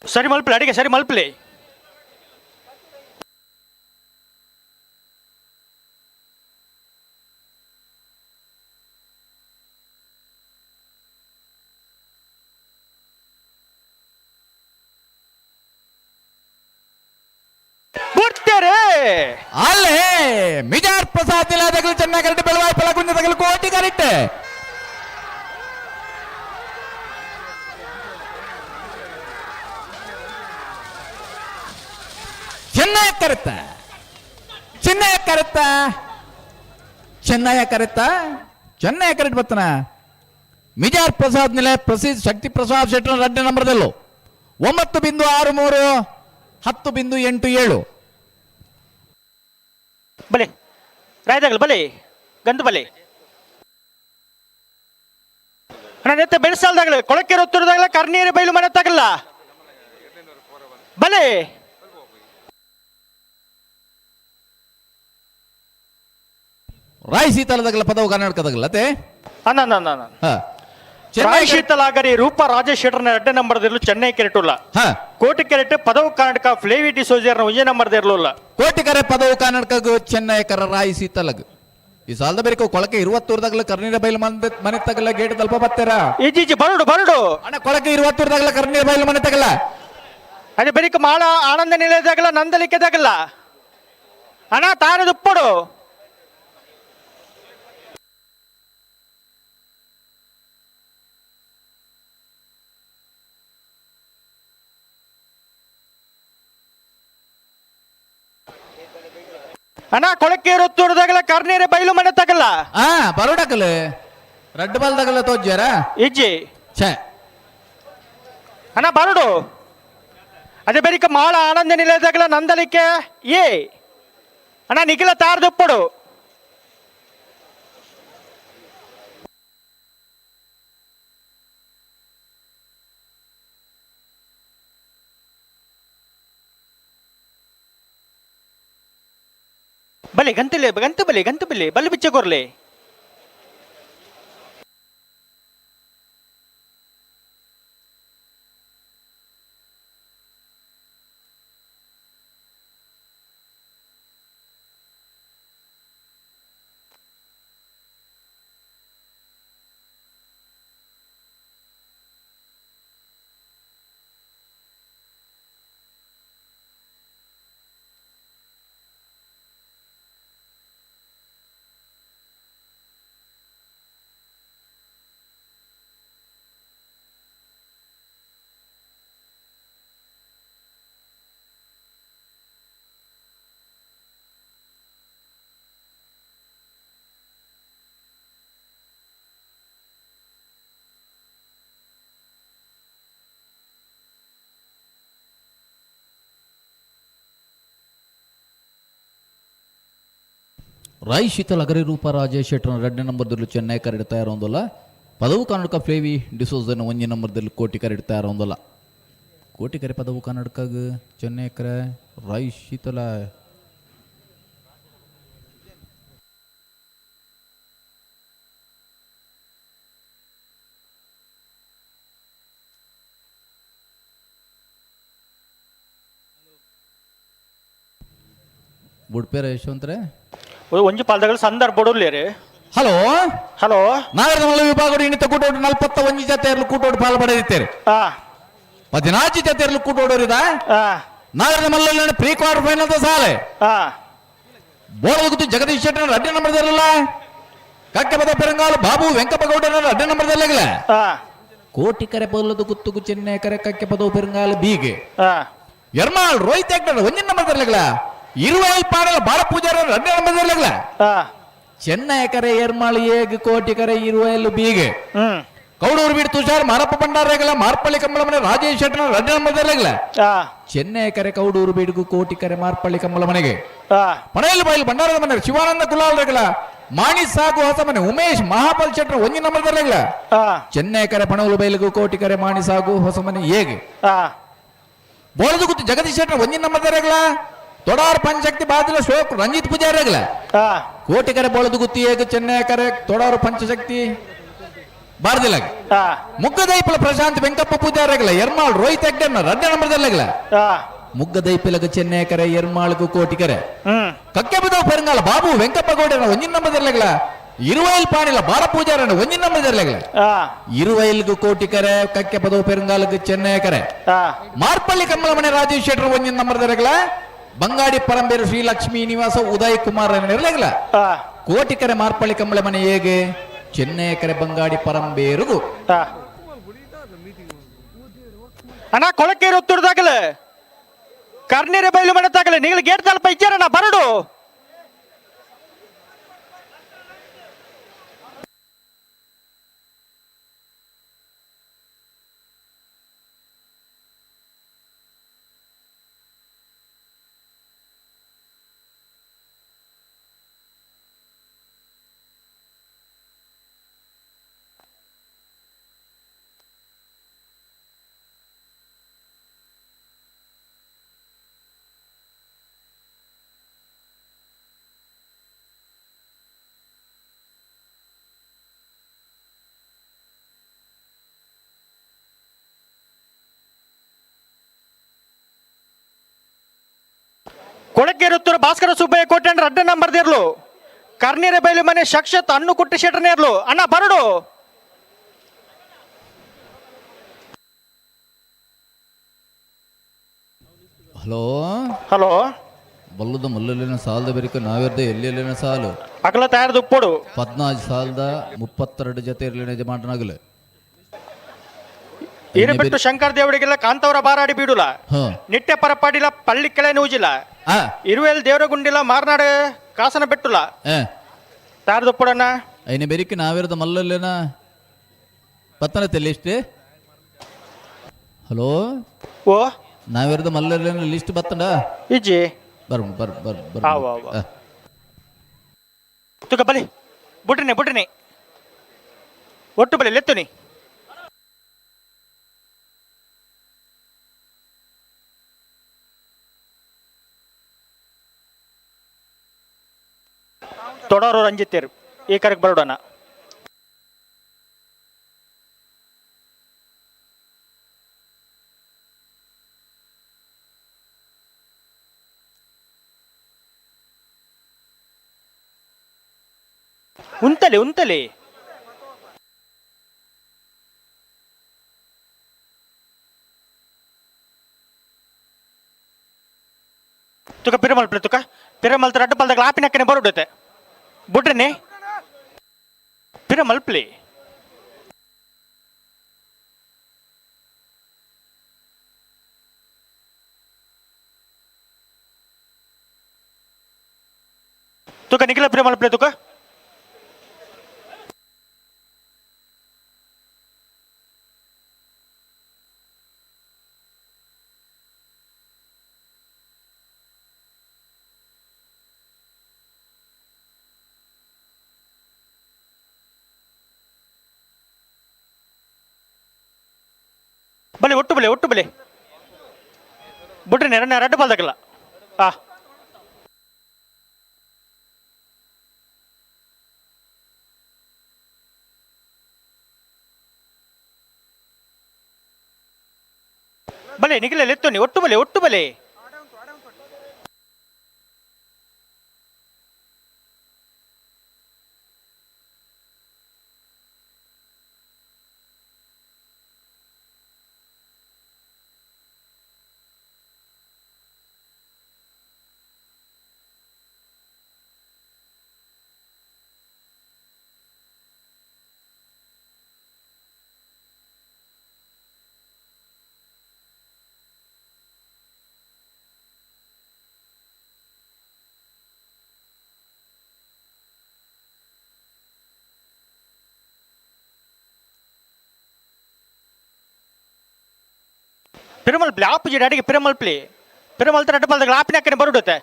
सरी मल्पले अडिगे सरी मल्पले ಅಲ್ಲೇ ಮಿಜಾರ್ ಪ್ರಸಾದ್ ನಿಲಯ ತಗಲು ಚೆನ್ನೈ ಕೆರೆಟ್ ಬೆಳವಾಯಿ ಬೆಳಗುಂಜ ತಗಲು ಕೋಟಿ ಕೆರೆಟ್ ಚೆನ್ನೈ ಕರೆತ್ತ ಚೆನ್ನೈ ಕರೆಟ್ ಬತ್ತನ ಮಿಜಾರ್ ಪ್ರಸಾದ್ ನಿಲಯ ಪ್ರಸಿದ್ಧ ಶಕ್ತಿ ಪ್ರಸಾದ್ ಶೆಟ್ಟರ್ 2ನೇ ನಂಬರ್ದಲ್ಲೂ 9.63 10.87 ಬಲೆ ರಾಯ್ದಾಗಲ್ಲ ಬಲೆ ಗಂದು ಬಲೆ ನಾನು ಎತ್ತ ಬೆಳೆಸಾಲ್ದಾಗಲ್ಲ ಕೊಳಕ್ಕೆ ರೊತ್ತುರದಾಗಲ್ಲ ಕರ್ನೀರು ಬೈಲು ಮನೆತ್ತಾಗಲ್ಲ ಬಲೆ ರಾಯ್ ಸೀತಾಲದಾಗಲ್ಲ ಪದವು ಕರ್ನಾಟಕದಾಗಲ್ಲ ಅತ್ತೆ ಅನ್ನ ರಾಯ್ ಶೀತಲಾಗರಿ ರೂಪ ರಾಜೇಶ್ ಶೆಟ್ಟರ್ನ 2 ನಂಬರ್ದಲ್ಲೂ ಚೆನ್ನೈ ಕೆರೆಟುಲ್ಲ ಕೋಟಿ ಕೆರೆಟ್ ಪದವು ಕರ್ನಾಟಕ ಫ್ಲೇವಿ ಡಿಸೋಜರ್ನ 1 ನಂಬರ್ದಿರಲಿಲ್ಲ ಕೋಟಿಕರೆ ಪದವು ಕರ್ನಾಟಕ ಚೆನ್ನೈ ಕರ ರಾಯಿ ಸೀತಲಗ್ ಈ ಸಾಲದ ಬೇರೆ ಕೊಳಕೆ 20 ಕರ್ನೀರ ಬೈಲು ಮನೆ ತಗಲ್ಲ ಗೇಟ್ ತಲುಪ ಬತ್ತೀರ ಈಜಿ ಬರಡು ಅಣ್ಣ ಕೊಳಕೆ 20 ಕರ್ನೀರ ಬೈಲು ಮನೆ ತಗಲ್ಲ ಅದೇ ಬರೀಕ ಮಾಳ ಆನಂದ ನಿಲಯದಾಗಲ್ಲ ನಂದಲಿಕೆದಾಗಲ್ಲ ಅಣ್ಣ ತಾರದುಪ್ಪಡು ಅಣ್ಣ ಕೊಳಕೆ 20 ಕರ್ನೀರ ಬೈಲು ಮನೆ ತಗಲ್ಲ ಬರೋಡಕಲ್ ರೆಡ್ ಬಾಲ್ ತಗಲ್ಲ ತೋಜ್ಜಾರ ಇಜ್ಜಿ ಛೇ ಅಣ್ಣ ಬರಡು ಅದೇ ಬರೀಕ ಮಾಳ ಆನಂದ ನಿಲಯದಾಗಲ್ಲ ನಂದಲಿಕೆ ಏ ಅಣ್ಣ ನಿಖಿಲ ತಾರದುಪ್ಪಡು ಬಲಿ ಗಂತು ಬಲಿ ಬಲ್ಲಿ ಬಿಚ್ಚ ಕೊರ್ಲಿ ರಾಯ್ ಶೀತಲ್ ಅಗರಿ ರೂಪ ರಾಜೇಶ್ ಶೆಟ್ಟರ್ನ 2 ನಂಬರ್ದಲ್ಲೂ ಚೆನ್ನೈ ಕರ ಇಡ್ತಾ ಇರೋಂದಲ್ಲ ಪದವು ಕರ್ನಾಟಕ ಫ್ಲೇವಿ ಡಿಸೋಜನ್ 1 ನಂಬರ್ದಲ್ಲಿ ಕೋಟಿ ಕರ ಇಡ್ತಾ ಇರೋಂದಲ್ಲ ಕೋಟಿ ಕರೆ ಪದವು ಕರ್ನಾಟಕ ಚೆನ್ನೈ ಕರ ರಾಯ್ ಶೀತಲ ಬುಡ್ಪೇರ ಯಶವಂತ್ರೆ ಒಂಜಿ ಪಾಲ್ದಗಳು ಸಂದರ್ಭ ಬಡೋಲ್ಲೇರಿ ಹಲೋ ಹಲೋ ನಗರದ ಮಲ್ಲ ವಿಭಾಗ ಇನ್ನಿತ ಕೂಟೋಡು 41 ಜತೆಯರ್ಲು ಕೂಟೋಡು ಪಾಲು ಪಡೆದಿದ್ದೇವೆ 14 ಜತೆಯರ್ಲು ಕೂಟೋಡೋರಿದ ನಗರದ ಮಲ್ಲ ಪ್ರೀ ಕ್ವಾರ್ಟರ್ ಫೈನಲ್ ಸಾಲೆ ಬೋಳಗುತ್ತು ಜಗದೀಶ್ ಶೆಟ್ಟರ್ 2 ನಂಬರ್ದಲ್ಲ ಕಕ್ಕೆ ಪದ ಪೆರಂಗಾಲು ಬಾಬು ವೆಂಕಪ್ಪ ಗೌಡರ 2 ನಂಬರ್ದಲ್ಲ ಕೋಟಿ ಕರೆ ಪೊಲ್ಲದು ಕುತ್ತುಕು ಚೆನ್ನೈ ಕರೆ ಕಕ್ಕೆ ಪದವು ಪೆರಂಗಾಲು ಬೀಗೆ ಎರ್ಮಾಳ್ ರೋಹಿತ್ ಹೆಗ್ಡರ್ 1 ನಂಬರ್ದಲ್ಲ 20 ಪಾಡಲ ಬಾಳ ಪೂಜಾರ 2 ನಂಬರ್ದಲ್ಲ ಚೆನ್ನೈ ಕರೆ ಎರ್ಮಾಳ್ ಏಗ್ ಕೋಟಿ ಕರೆ 20 ಬೀಗೆ ಕೌಡೂರು ಬಿಡು ತುಷಾರ್ ಮಾರಪ್ಪ ಭಂಡಾರಗಲ ಮಾರ್ಪಳ್ಳಿ ಕಮ್ಮಲ ರಾಜೇಶ್ ಶೆಟ್ಟರ್ 2 ನಂಬರ್ದಲ್ಲ ಚೆನ್ನೈ ಕರೆ ಕೌಡೂರು ಬಿಡುಗು ಕೋಟಿ ಕರೆ ಮಾರ್ಪಳ್ಳಿ ಕಮ್ಮಲ ಮನೆಗೆ ಮನೆಯಲ್ಲಿ ಬಯಲು ಭಂಡಾರದ ಮನೆ ಶಿವಾನಂದ ಕುಲಾಲ್ರಗಲ ಮಾಣಿ ಸಾಕು ಹೊಸ ಮನೆ ಉಮೇಶ್ ಮಹಾಬಲ್ ಶೆಟ್ಟರ್ 1 ನಂಬರ್ದಲ್ಲ ಚೆನ್ನೈ ಕರೆ ಪಣವಲು ಬಯಲಿಗೂ ಕೋಟಿ ಕರೆ ಮಾಣಿ ಸಾಗು ಹೊಸ ಮನೆ ಹೇಗೆ ಬೋಳದು ಗುತ್ತು ಜಗದೀಶ್ ಶೆಟ್ಟರ್ 1 ನಂಬರ್ದಲ್ಲ ತೊಡಾರ್ ಪಂಚಶಕ್ತಿ ಬಾದಿಲ ಶೋಕ್ ರಂಜಿತ್ ಪೂಜಾರಿಗಲ ಕೋಟಿ ಕರೆ ಬೋಳದು ಗುತ್ತಿ ಹೇಗೆ ಚೆನ್ನೈ ಕರೆ ತೊಡಾರು ಪಂಚಶಕ್ತಿ ಬಾರ್ದಿಲ್ಲ ಮುಗ್ಗದೈಪಲ ಪ್ರಶಾಂತ್ ವೆಂಕಪ್ಪ ಪೂಜಾರಿಗಲ ಎರ್ಮಾಳ್ ರೋಹಿತ್ ಹೆಗ್ಡರ್ 2 ನಂಬರ್ದಲ್ಲ ಮುಗ್ಗದೈಪಲಗ ಚೆನ್ನೈ ಕರೆ ಎರ್ಮಾಳ್ಗೂ ಕೋಟಿ ಕರೆ ಕಕ್ಕೆ ಬದವ ಪೆರಂಗಾಲ ಬಾಬು ವೆಂಕಪ್ಪ ಗೌಡರ 1 ನಂಬರ್ದಲ್ಲ 20 ಪಾಣಿಲ ಬಾಳ ಪೂಜಾರನ 1 ನಂಬರ್ದಲ್ಲ 20 ಕೋಟಿ ಕರೆ ಕಕ್ಕೆ ಬದವ ಪೆರಂಗಾಲಗ ಚೆನ್ನೈ ಕರೆ ಮಾರ್ಪಳ್ಳಿ ಕಮ್ಮಲ ಮನೆ ರಾಜೇಶ್ ಶೆಟ್ಟರ್ 1 ನಂಬರ್ದಲ್ಲ ಬಂಗಾಡಿ ಪರಂಬೇರು ಶ್ರೀ ಲಕ್ಷ್ಮೀ ನಿವಾಸ ಉದಯ್ ಕುಮಾರ್ ಇರಲಿಲ್ಲ ಕೋಟಿ ಕರೆ ಮಾರ್ಪಳ್ಳಿ ಕಮ್ಮಲ ಮನೆ ಹೇಗೆ ಚೆನ್ನೈ ಕರೆ ಬಂಗಾಡಿ ಪರಂಬೇರುಗು ಅಣ್ಣ ಕೊಳಕೆ 20 ಕರ್ನೀರ ಬೈಲು ಮನೆ ತಗಲೆ ನೀವು ಗೇಟ್ ತಲುಪ ಇಚ್ಚಾರಣ್ಣ ಬರಡು ಕೊಳಕ್ಕೆ ಇರುತ್ತೂರು ಭಾಸ್ಕರ ಸುಬ್ಬಯ್ಯ ಕೋಟೆ ಅಂದ್ರೆ ಅಡ್ಡ ನಂಬರ್ ದೇರ್ಲು ಕರ್ನೀರ ಬೈಲು ಮನೆ ಶಕ್ಷತ್ ಅನ್ನು ಕುಟ್ಟಿ ಶೆಟ್ರನೇ ಇರ್ಲು ಅಣ್ಣ ಬರಡು. ಹಲೋ ಹಲೋ ಬಲ್ಲದ ಮಲ್ಲಲ್ಲಿನ ಸಾಲದ ಬೆರಿಕ ನಾವಿರ್ದ ಎಲ್ಲೆಲ್ಲಿನ ಸಾಲು ಅಗಲ ತಯಾರ್ದು ಉಪ್ಪೋಡು 14 ಸಾಲದ 32 ಜೊತೆ ಇರ್ಲಿನ ಯಜಮಾನನಾಗಲು ಇರಬಿಟ್ಟು ಶಂಕರ್ ದೇವಡಿಗೆಲ್ಲ ಕಾಂತವರ ಬಾರಾಡಿ ಬೀಡುಲ ನಿಟ್ಟೆ ಪರಪಾಡಿಲ ಪಳ್ಳಿ ಕೆಳೆ ನೂಜಿಲ್ಲ ಇರುವೆಲ್ ದೇವರ ಗುಂಡಿಲ ಮಾರ್ನಾಡ ಕಾಸನ ಬೆಟ್ಟುಲ ತಯಾರ್ದು ಉಪ್ಪೋಡಣ್ಣ ಐನ ಬೆರಿಕ ನಾವಿರ್ದ ಮಲ್ಲಲ್ಲಿನ ಪತ್ತನ ತೆಲ್ಲಿಷ್ಟೇ. ಹಲೋ ಓ ನಾವಿರ್ದ ಮಲ್ಲಲ್ಲಿನ ಲಿಸ್ಟ್ ಬತ್ತಂಡ ಇಜ್ಜಿ ಬರ್ ತುಕ ಬಲಿ ಬುಟ್ರಿನಿ ಒಟ್ಟು ಬಲಿ ಲೆತ್ತುನಿ ತೊಡೋರು ರಂಜಿತ್ತೇರು ಈ ಕರೆಗೆ ಬರೋಡಣ. ಉಂತಲೆ ತುಕ ಪಿರಮಲ್ಪ್ಲೆ ತುಕ ಪಿರಮಲ್ತ ರಡ್ಡ ಪಲ್ದಾಗ ಲಾಪಿನಕ್ಕನೆ ಬರುಡತೆ ಬುಟ್ರನೆ ಪಿರಮಲ್ಪ್ಲೆ ತುಕ ನಿಖಿಲ ಪಿರಮಲ್ಪ್ಲೆ ತುಕ ಬಲೆ ಒಟ್ಟು ಬಲೆ ಬಿಟ್ರಿ ನೆರಣ್ಣ ರಡ್ಡು ಬಲ್ದಾಗಲ್ಲ ಬಲೆ ನಿಖಿಲ ಎತ್ತೋನಿ ಒಟ್ಟು ಬಲೆ ಪಿರಮಲ್ಪ್ಲೆ ಆಪುಜಿಡ್ ಅಡಿಗೆ ಪಿರಮಲ್ತ ರಡ್ಡ ಪಲ್ದಾಗ ಲಾಪಿನಕ್ಕನೆ ಬರುಡತೆ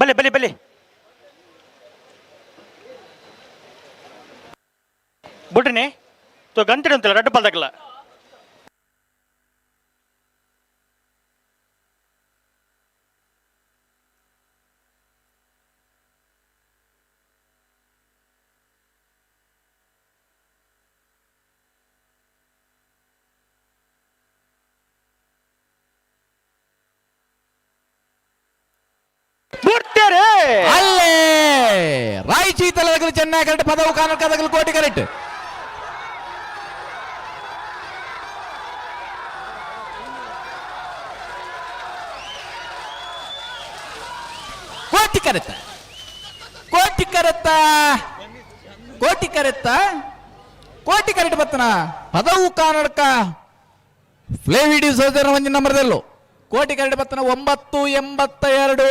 ಬಲೆ ಬಿಟ್ರಿನಿ ತೋ ಗಂತಿಡಿ ಅಂತಲ್ಲ ರಡ್ಡ ಪಲ್ದಾಗಲ್ಲ ಅಲ್ಲೇ ರಾಯಚಿ ತಲದಗಲು ಚೆನ್ನೈ ಕರೆಕ್ಟ್ ಪದವು ಕಾನಕದಗಲು ಕೋಟಿ ಕರೆಕ್ಟ್ ಕೋಟಿ ಕರೆಕ್ಟ್ ಬತ್ತನ ಪದವು ಕಾನಡಕ ಫ್ಲೇವಿಡಿ ಸೋದರ ಒಂಜಿ ನಂಬರ್ದಲ್ಲೂ ಕೋಟಿ ಕರೆಕ್ಟ್ ಬತ್ತನ 982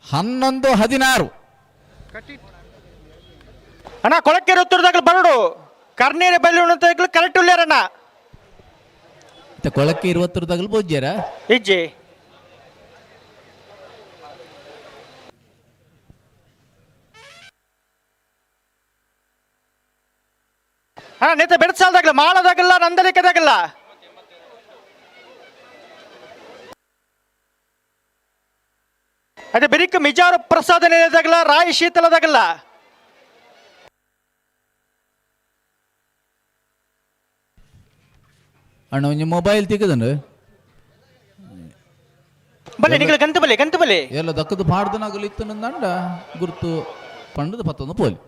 1116 ಅಣ್ಣ ಕೊಳಕ್ಕೆ ಉತ್ತರದಾಗಲು ಬರಡು ಕರ್ನೇರ ಬೈಲು ಕರೆಕ್ಟ್ ಉಳ್ಳಾರಣ್ಣ ಕೊಳಕ್ಕೆ 20 ಬೋಜ್ಯಾರ ಇಜ್ಜಿ ಅಣ್ಣ ನೇತ ಬೆಡ್ಸಾಲ್ದಾಗಲ್ಲ ಮಾಳದಾಗಲ್ಲ ನಂದಲಿಕದಾಗಲ್ಲ ಅದೇ ಬೆರಿಕ ಮಿಜಾರು ಪ್ರಸಾದನೆದಾಗಲ್ಲ ರಾಯಿ ಶೀತಲದಾಗಲ್ಲ ಅಣ್ಣ ಒಂಜಿ ಮೊಬೈಲ್ ತೆಗೆದನು ಬಲೆ ನಿಗಳ ಗಂತು ಬಲೆ ಎಲ್ಲ ದಕ್ಕದು ಪಾಡ್ದನಾಗಲು ಇತ್ತು ನಂದ ಗುರುತು ಪಂಡದ ಪತ್ತೊಂದು ಪೋಲಿ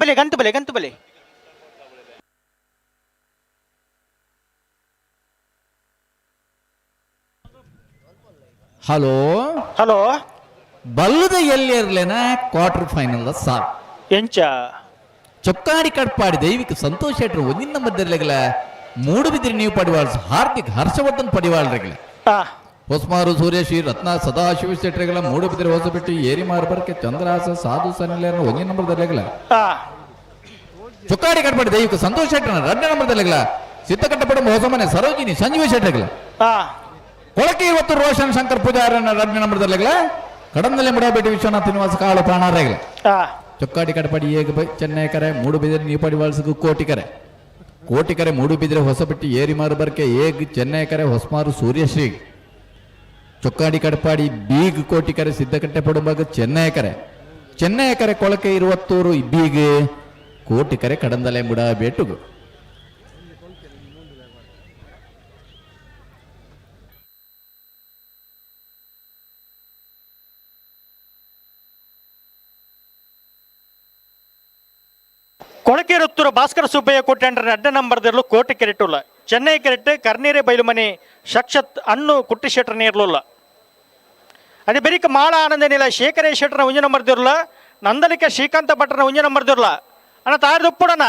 ಬಲೆ ಗಂತು ಬಲೆ ಹಲೋ ಬಲ್ಲದ ಎಲ್ಲಿ ಇರ್ಲೇನ ಕ್ವಾರ್ಟರ್ ಫೈನಲ್ ಸಾರ್ ಎಂಚ ಚೊಕ್ಕಾಡಿ ಕಟ್ಪಾಡಿ ದೈವಿಕ ಸಂತೋಷ್ ಶೆಟ್ರು ಒಂದಿನ ನಂಬರ್ದರ್ಲೆಗಲ ಮೂಡುಬಿದ್ರಿ ನೀವು ಪಡಿವಾಳ್ಸ್ ಹಾರ್ದಿಕ್ ಹರ್ಷವರ್ಧನ್ ಪಡಿವಾಳ್ರೆಗಲ ಹೊಸ್ಮಾರು ಸೂರ್ಯಶ್ರೀ ರತ್ನ ಸದಾಶಿವ ಶೆಟ್ರಿಗಳ ಮೂಡುಬಿದ್ರಿ ಹೊಸಬಿಟ್ಟು ಏರಿ ಮಾರ್ಬರ್ಕೆ ಚಂದ್ರಹಾಸ ಸಾಧು ಸನಿಲ ಒಂದಿನ ನಂಬರ್ದರ್ಲೆಗಲ ಚೊಕ್ಕಾಡಿ ಕಟ್ಪಾಡಿ ದೈವಿಕ ಸಂತೋಷ್ ಶೆಟ್ರನ 2ನೇ ನಂಬರ್ದರ್ಲೆಗಲ ಸಿತ್ತಕಟ್ಟಪಡ ಹೊಸಮನೆ ಸರೋಜಿನಿ ಸಂಜೀವ ಶೆಟ್ರಿಗಲ ಕೊಳಕೆ ಇವತ್ತು ರೋಷನ್ ಶಂಕರ್ ಪೂಜಾರನ 2ನೇ ನಂಬರ್ದರ್ಲೆಗಲ ಕಡಂದಲೆ ಮುಡಾಬೇಟಿ ವಿಶ್ವನಾಥ್ ನಿವಾಸ ಕಾಳು ಪ್ರಾಣಾರೆಗಲ ಚೊಕ್ಕಾಡಿ ಕಡಪಾಡಿ ಏಗ ಚೆನ್ನೈ ಕರೆ ಮೂಡುಬಿದಿರೆ ನೀಪಾಡಿ ವಾಳ್ಸಗು ಕೋಟಿಕರೆ ಮೂಡುಬಿದಿರೆ ಹೊಸಬಿಟ್ಟು ಏರಿ ಮಾರುಬರ್ಕೆ ಏಗ್ ಚೆನ್ನೈ ಕರೆ ಹೊಸಮಾರು ಸೂರ್ಯಶ್ರೀ ಚೊಕ್ಕಾಡಿ ಕಡಪಾಡಿ ಬೀಗ್ ಕೋಟಿಕರೆ ಸಿದ್ದಕಟ್ಟೆ ಪಡುವಾಗ ಚೆನ್ನೈ ಕರೆ ಕೊಳಕೆ 20 ಬೀಗ್ ಕೋಟಿಕರೆ ಕಡಂದಲೆ ಮುಡಾಬೇಟುಗು ಕೊಳಕೆರುತ್ತೂರು ಭಾಸ್ಕರ ಸುಬ್ಬಯ್ಯ ಕೋಟ್ಯಾಂಡ್ರ 2ನೇ ನಂಬರ್ದಲ್ಲೂ ಕೋಟಿ ಕೆರೆಟ್ಟುಲ್ಲ ಚೆನ್ನೈ ಕೆರೆಟ್ಟು ಕರ್ನೀರೆ ಬೈಲುಮನೆ ಶಕ್ಷತ್ ಅಣ್ಣು ಕುಟ್ಟಿಶೆಟ್ರನೇ ಇರಲಿಲ್ಲ ಅದೇ ಬೆರಿಕ ಮಾಳ ಆನಂದನಿಲ್ಲ ಶೇಖರೇ ಶೆಟ್ರನ 1 ನಂಬರ್ದಿರಲ್ಲ ನಂದಲಿಕೆ ಶ್ರೀಕಾಂತ ಭಟ್ರನ 1 ನಂಬರ್ದಿರಲ್ಲ ಅಣ್ಣ ತಾರ್ದು ಉಪ್ಪುಡಣ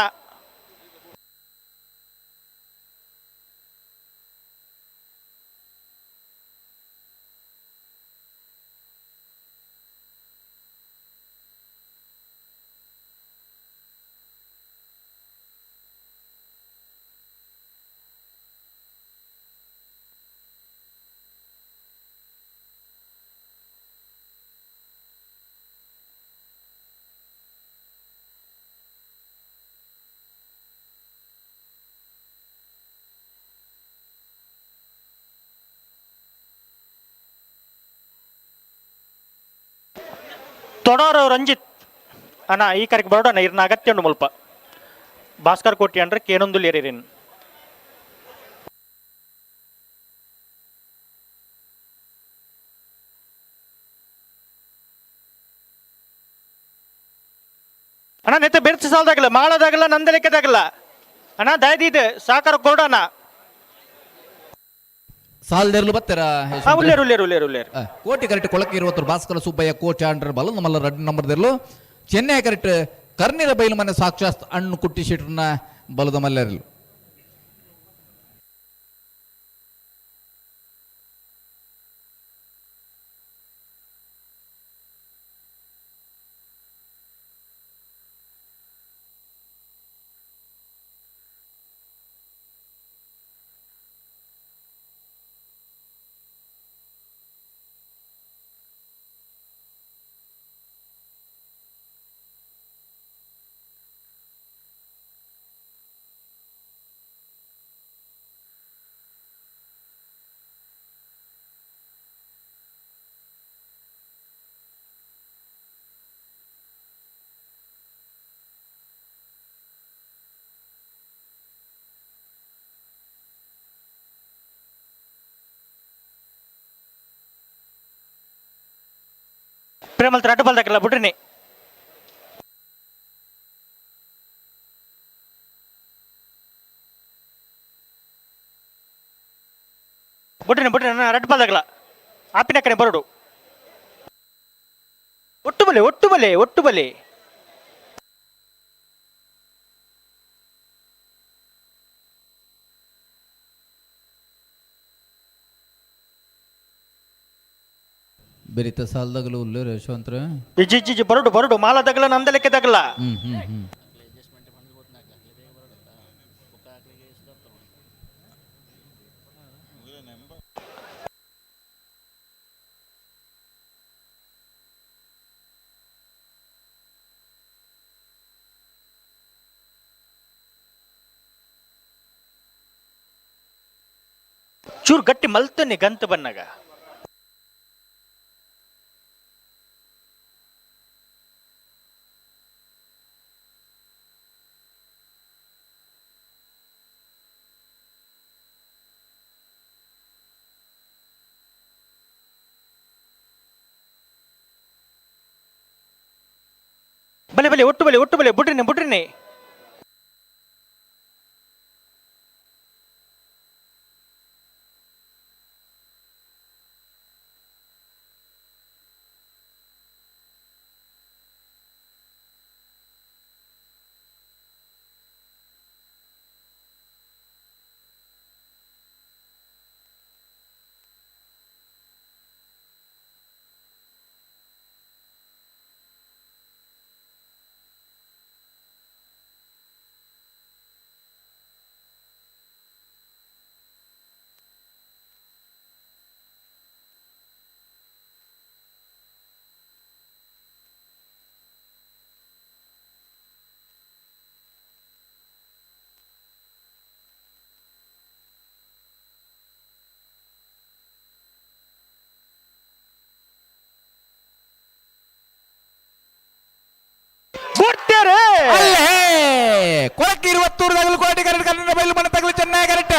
ತೊಡೋರು ರಂಜಿತ್ ಅಣ್ಣ ಈ ಕರೆಗೆ ಬರೋಣ ಇರ್ನ ಅಗತ್ಯ ಉಂಡು ಮುಲ್ಪ ಭಾಸ್ಕರ್ ಕೋಟಿ ಅಂದ್ರೆ ಕೇನೊಂದು ಲೇರಿರೇನು ಅಣ್ಣ ನೆತ್ತ ಬೆರ್ಚ ಸಾಲದಾಗಲ್ಲ ಮಾಳದಾಗಲ್ಲ ನಂದಲಿಕೆದಾಗಲ್ಲ ಅಣ್ಣ ದಯದಿದೆ ಸಾಕಾರ ಕೊಡೋಣ ಸಾಲ್ದೇರ್ಲು ಬತ್ತರ ಉಲ್ಲೇರು ಕೋಟಿ ಕರೆಕ್ಟ್ ಕೊಳಕೆ 20 ಭಾಸ್ಕರ ಸುಬ್ಬಯ್ಯ ಕೋಚಾಂಡ್ರ ಬಲ ನಮ್ಮಲ್ಲ 2ನೇ ನಂಬರ್ದಲ್ಲೂ ಚೆನ್ನೈ ಕರೆಕ್ಟ್ ಕರ್ನೀರ ಬೈಲು ಮನೆ ಸಾಕ್ಷಾತ್ ಅಣ್ಣು ಕುಟ್ಟಿ ಶೆಟ್ರನ ಬಲದ ಮಲ್ಲೆರಲು ಪ್ರೇಮಲ್ ರಡ್ಡು ಬಲ್ದಾಕಲ್ಲ ಬಿಡ್ರಿ ರಡ್ಡು ಬಲ್ದಾಗಲ್ಲ ಆಪಿನ ಕಡೆ ಬರೋಡು ಒಟ್ಟು ಬಲೆ ಬೆರಿತ ಸಾಲದಾಗಲು ಉಲ್ಲೇರು ಯಶವಂತರ ಇಜ್ಜಿ ಬರೋಡು ಮಾಲದಾಗಲ್ಲ ನಂದಲಿಕೆದಾಗಲ್ಲ ಚೂರು ಗಟ್ಟಿ ಮಲ್ತನೆ ಗಂತು ಬನ್ನಾಗ ಒಟ್ಟು ಬಲೆ ಬಿಟ್ರಿನಿ ಕೊಳಕ್ಕೆ 20 ಕೋಟಿ ಕರೆಕ್ಟ್ ಕನ್ನಡ ಬಯಲು ಮನೆ ತಗಲು ಚೆನ್ನಾಗಿ ಕರೆಕ್ಟ್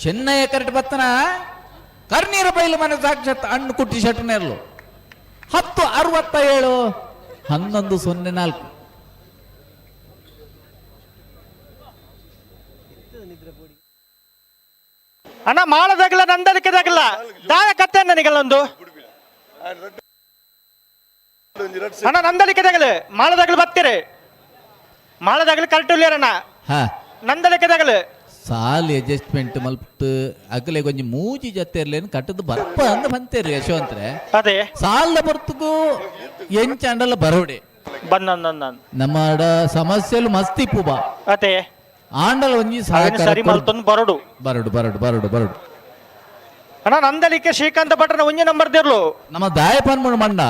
ಚೆನ್ನೈ ಕರೆಕ್ಟ್ ಬತ್ತನ ಕರ್ನೀರ ಬಯಲು ಮನೆ ಸಾಕ್ಷಾತ್ ಹಣ್ಣು ಕುಟ್ಟಿ ಶೆಟ್ಟನೇರ್ಲು 1067 1104 ಅಣ್ಣ ಮಾಳದಾಗಲ್ಲ ನಂದಲಿಕೆದಾಗಲ್ಲ ದಾಯ ಕತ್ತೆ ನನಗಲ್ಲೊಂದು ಅಣ್ಣ ನಂದಲಿಕೆದಾಗಲ್ಲ ಮಾಳದಾಗಲು ಬತ್ತೀರಿ ಮಾಳದಾಗಲು ಕರೆಕ್ಟ್ ಇಲ್ಲರಣ್ಣ ನಂದಲಿಕೆದಾಗಲ್ಲ ಸಾಲ್ ಅಡ್ಜಸ್ಟ್ಮೆಂಟ್ ಮಲ್ಪಟ್ಟು ಅಗಲೆ ಕೊಂಚ ಮೂಜಿ ಜೊತೆ ಇರ್ಲೇನು ಕಟ್ಟದು ಬರ್ಪ ಅಂದ ಬಂತೇರಿ ಯಶವಂತ್ರೆ ಅದೇ ಸಾಲ ಬರ್ತಗೂ ಎಂಚಂಡಲ್ಲ ಬರೋಡೆ ನಮ್ಮ ಸಮಸ್ಯೆಲು ಮಸ್ತಿ ಬಾ ಅದೇ ಆಂಡಲ್ ಒಂಜಿ ಸರಿ ಮಲ್ತೊಂದು ಬರಡು ಬರಡು ಅಣ್ಣ ನಂದಲಿಕೆ ಶ್ರೀಕಾಂತ ಭಟ್ರನ ಒಂಜಿ ನಂಬರ್ ದೇರ್ಲು ನಮ್ಮ ದಾಯಪನ್ ಮಂಡ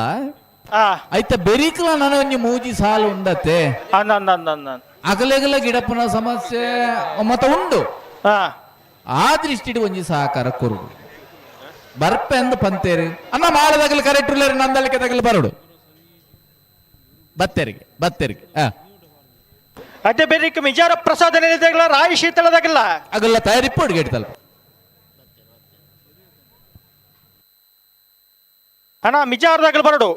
ಐತ ಬೆರಿಕಲ ನನ್ನ ಒಂಜಿ ಮೂಜಿ ಸಾಲು ಉಂಡತೆ ಅಗಲೆಗಲ ಗಿಡಪ್ಪನ ಸಮಸ್ಯೆ ಮತ್ತ ಉಂಡು ಆ ದೃಷ್ಟಿ ಒಂಜಿ ಸಹಕಾರ ಕೊರುಡು ಬರ್ಪೆ ಅಂದು ಪಂತೇರಿ ಅನ್ನ ಮಾಡದಾಗಲು ಕರೆಕ್ಟ್ ಉಳ್ಳೇರಿ ನಂದಲಿಕೆ ತಗಲು ಬರಡು ಬತ್ತೇರಿಗೆ ಅದೇ ಬೇರೆ ಮಿಜಾರ ಪ್ರಸಾದ ನೆನೆದಾಗಲ್ಲ ರಾಯಿ ಶೀತಳದಾಗಲ್ಲ ಅಗಲ್ಲ ತಯಾರಿಪ್ಪು ಗೇಡ್ತಲ್ಲ ಅಣ್ಣ ಮಿಜಾರದಾಗಲು ಬರಡು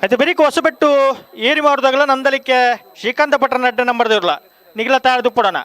ಅದೇ ಬರೀಕ್ ಹೊಸಬೆಟ್ಟು ಏರಿ ಮಾಡೋದಾಗಲ್ಲ ನಂದಲಿಕ್ಕೆ ಶ್ರೀಕಾಂತ ಭಟ್ರನ ಅಡ್ಡ ನಂಬರ್ ಇರಲ್ಲ ನಿಗಲ ತಾಳ್ದು ಪುಡಣ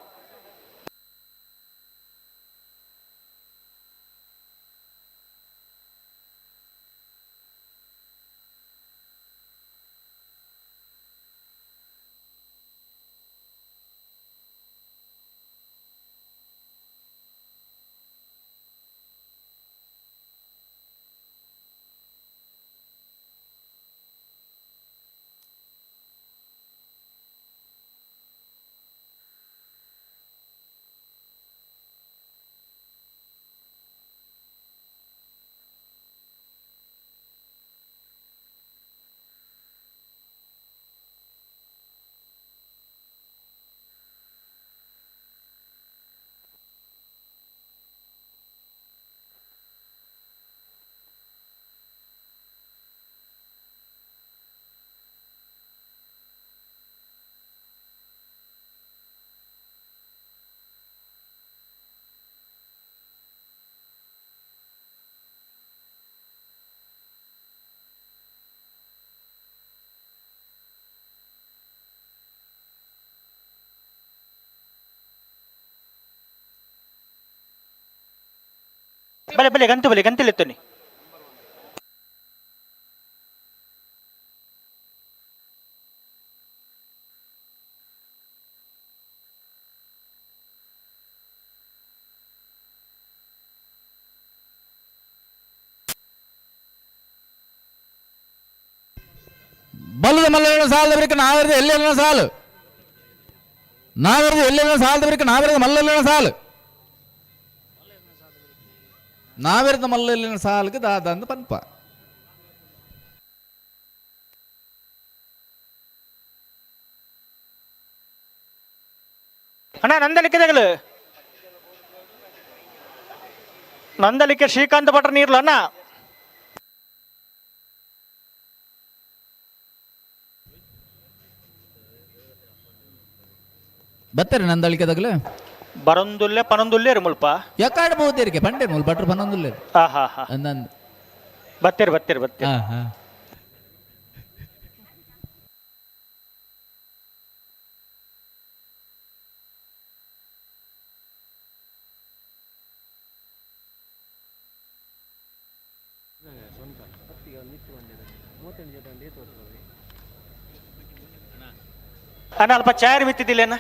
ಬಲೆ ಗಂತಿಲೆತ್ತನಿ ಬಲ್ಲದ ಮಲ್ಲ ಸಾಲದವರಿಗೆ ನಾವಿರದ ಎಲ್ಲೆಲ್ಲ ಸಾಲು ಸಾಲದವರಿಗೆ ನಾವಿರದ ಮಲ್ಲ ಸಾಲು ನಾವಿರದ ಮಲ್ಲ ಸಾಲಿಗೆ ದಾದ ಅಂದ ಪನ್ಪ ಅಣ್ಣ ನಂದಲಿಕೆ ಶ್ರೀಕಾಂತ ಭಟ್ರ ನೀರ್ಲ ಅಣ್ಣ ಬತ್ತಾರೆ ನಂದಳಿಕೆದಾಗಲೇ ಬರೊಂದುಲ್ಲೆ ಪನೊಂದುಲ್ಲೇರು ಮುಲ್ಪ ಯಾಕಾಡ್ ಬಹುದೇರಿಗೆ ಪಂಡೇರು ಮುಲ್ ಬಟ್ರು ಪನ್ನೊಂದುಲ್ಲೇರು ಹಾ ಹಾ ಹಾ ಅಂದಂದು ಬತ್ತೇರು ಬತ್ತೇರು ಬತ್ತೇರು ಹಾ ಹಾ ಅಣ್ಣ ಅಲ್ಪ ಚಾಯರ್ ಮಿತ್ತಿದ್ದಿಲ್ಲೇನ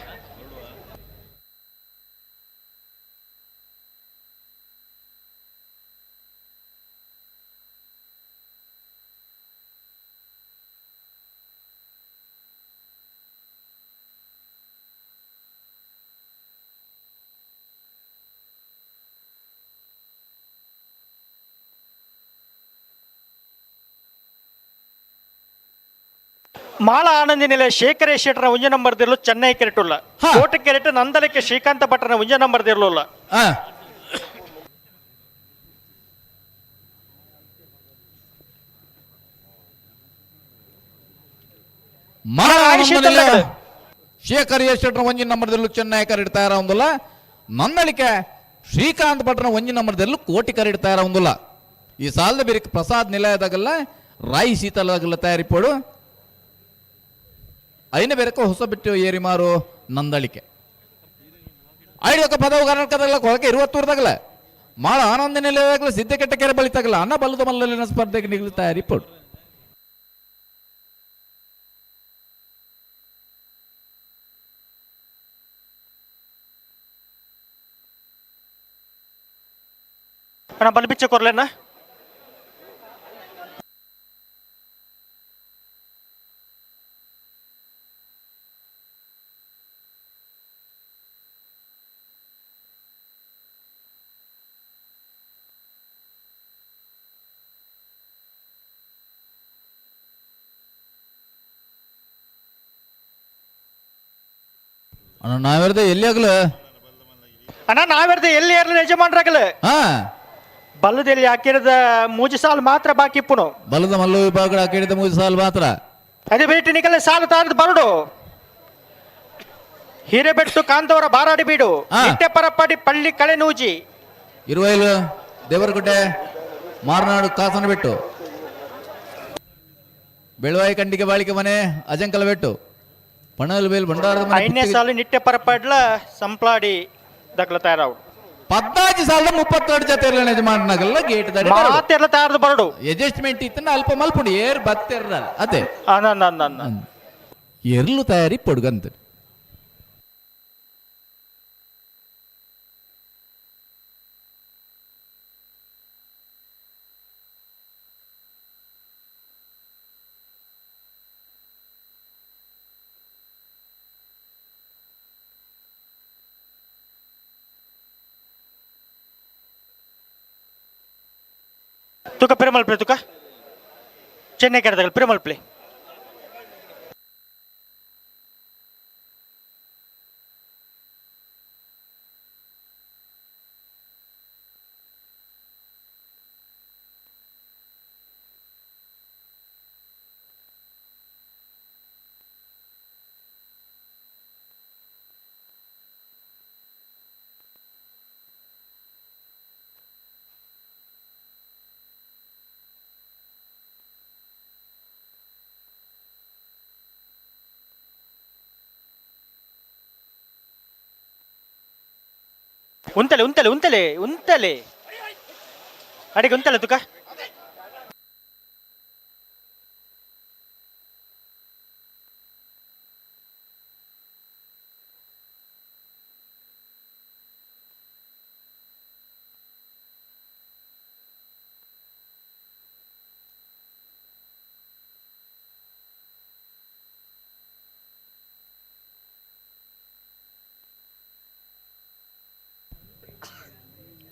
ಮಾಳ ಆನಂದಿ ನಿಲಯ ಶೇಖರೇಶ್ ಶೆಟ್ಟರ ಉಂಜ ನಂಬರ್ದಿರ್ಲು ಚೆನ್ನೈ ಕೆರೆಟುಲ್ಲ ಕೋಟೆ ಕೆರೆಟ್ ನಂದಲಕ್ಕೆ ಶ್ರೀಕಾಂತ ಭಟ್ರನ ಉಂಜ ನಂಬರ್ದಿರ್ಲಿಲ್ಲ ಶೇಖರ್ ಶೆಟ್ಟರ ಒಂಜಿ ನಂಬರ್ದಲ್ಲೂ ಚೆನ್ನೈ ಕರಿಡ್ತಾ ಇರೋದಿಲ್ಲ ನಂದಳಿಕೆ ಶ್ರೀಕಾಂತ್ ಭಟ್ರನ ಒಂಜಿ ನಂಬರ್ದಲ್ಲೂ ಕೋಟಿ ಕರಿಡ್ತಾ ಇರೋದಿಲ್ಲ ಈ ಸಾಲದ ಬೇರೆ ಪ್ರಸಾದ್ ನಿಲಯದಾಗಲ್ಲ ರಾಯಿ ಶೀತಲದಾಗಲ್ಲ ತಯಾರಿಪೋಡು ಐನ ಬೇರೆಕ ಹೊಸ ಬಿಟ್ಟು ಏರಿಮಾರು ನಂದಳಿಕೆ ಐದೊಕ್ಕ ಪದವು ಕರ್ನಾಟಕದಲ್ಲ ಕೊಳಕೆ 20 ಮಾಳ ಆನಂದ ನಿಲಯದಾಗಲ ಸಿದ್ದಕೆಟ್ಟ ಕೆರೆ ಬಳಿತಾಗಲ್ಲ ಅನ್ನ ಬಲ್ಲದ ಮಲ್ಲಲಿನ ಸ್ಪರ್ಧೆಗೆ ನಿಗಲ್ತಾ ರಿಪೋರ್ಟ್ ಅಣ್ಣ ಬಲ್ಬಿಚ್ಚ ಕೊರ್ಲೇನ ಅಣ್ಣ ನಾವಿರ್ದೆ ಎಲ್ಲಿ ಆಗಲ ಅಣ್ಣ ನಾವಿರ್ದೆ ಎಲ್ಲಿ ಇರ್ಲಿ ಯಜಮಾನ್ರಾಗಲ್ಲ ಹಾ ಬಲ್ಲದಲ್ಲಿ ಹಾಕಿರದ ಮೂಜಿ ಸಾಲು ಮಾತ್ರ ಬಾಕಿ ಇಪ್ಪುನು ಬಲದ ಮಲ್ಲು ವಿಭಾಗ ಕೇಳಿದ 3 ಸಾಲು ಮಾತ್ರ ಅದೇ ಭೇಟಿ ನಿಕಲೆ ಸಾಲು ತಾರದು ಬರಡು ಹಿರೇಬೆಟ್ಟು ಕಾಂತವರ ಬಾರಾಡಿ ಬೀಡು ನಿಟ್ಟೆ ಪರಪ್ಪಾಡಿ ಪಳ್ಳಿ ಕಳೆ ನೂಜಿ ಇರುವೈಲು ದೇವರಗುಡ್ಡೆ ಮಾರನಾಡು ಕಾಸನ ಬೆಟ್ಟು ಬೆಳವಾಯಿ ಕಂಡಿಗೆ ಬಾಳಿಕೆ ಮನೆ ಅಜಂಕಲ ಬೆಟ್ಟು ಪಣಲ್ ಬೇಲ್ ಭಂಡಾರದ ಮನೆ 5ನೇ ಸಾಲು ನಿಟ್ಟೆ ಪರಪ್ಪಾಡ್ಲ ಸಂಪ್ಲಾಡಿ ದಕ್ಲ ತಯಾರಾವು 14 ಸಾಲದ 32 ಜೊತೆ ಇರಲ್ಲ ಯಜಮಾನನಾಗಲ್ಲ ಗೇಟ್ ದಾಡಿ ಮಾತೆಲ್ಲ ತಾರದು ಬರಡು ಅಡ್ಜಸ್ಟ್ಮೆಂಟ್ ಇತ್ತನ ಅಲ್ಪ ಮಲ್ಪುಂಡು ಏರ್ ಬತ್ತಿರಲ್ಲ ಅದೇ ಅನ್ನ ಎರ್ಲು ತಯಾರಿ ಪೊಡ್ಗಂತ ತುಕ ಪೆರುಮಲ್ಪ್ಲೆ ತುಕ ಚೆನ್ನೈ ಕೆರೆದಾಗ ಪೆರುಮಲ್ಪ್ಲೆ ಉಂತಲೆ ಉಂತಲೆ ಉಂತಲೆ ಉಂತಲೆ ಅಡಿಗೆ ಉಂತಲೆ ತುಕ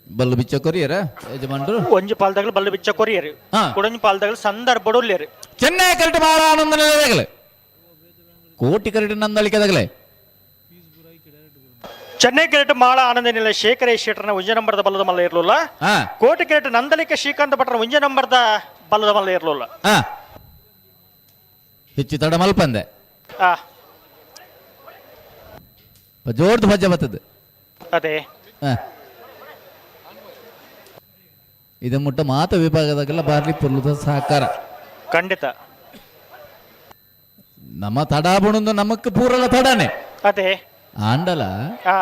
ಬಲ್ಲು ಬಿಚ್ಚ ಕೊರಿಯರ ಯಜಮಾನ್ರು ಒಂಜಿ ಪಾಲ್ದಾಗಲು ಬಲ್ಲು ಬಿಚ್ಚ ಕೊರಿಯರು ಕುಡಂಜಿ ಪಾಲ್ದಾಗಲು ಸಂದರ್ಭ ಉಲ್ಲೇರು ಚೆನ್ನೈ ಕರೆಕ್ಟ್ ಬಹಳ ಆನಂದ ನಿಲಯದಾಗಲೇ ಕೋಟಿ ಕರೆಕ್ಟ್ ನಂದಳಿಕೆದಾಗಲೇ ಚೆನ್ನೈ ಕೆರೆಟ್ ಮಾಳ ಆನಂದ ನಿಲಯ ಶೇಖರೇಶ್ ಶೆಟ್ಟರ್ನ ಉಂಜ ನಂಬರ್ದ ಬಲ್ಲದ ಮಲ್ಲ ಇರ್ಲಿಲ್ಲ ಕೋಟಿ ಕೆರೆಟ್ ನಂದಲಿಕೆ ಶ್ರೀಕಾಂತ ಭಟ್ರನ ಉಂಜ ನಂಬರ್ದ ಬಲ್ಲದ ಮಲ್ಲ ಇರ್ಲಿಲ್ಲ ಹೆಚ್ಚು ತಡ ಮಲ್ಪಂದೆ ಜೋರ್ದು ಮಜಾ ಬರ್ತದೆ ಅದೇ ಇದು ಮುಟ್ಟ ಮಾತ ವಿಭಾಗದಾಗೆಲ್ಲ ಬಾರ್ಲಿ ಪುರ್ಲುದ ಸಹಕಾರ ಖಂಡಿತ ನಮ್ಮ ತಡಾಬುಣಂದು ನಮಕ್ ಪೂರಲ ತಡಾನೆ ಅದೇ ಆಂಡಲ ಆ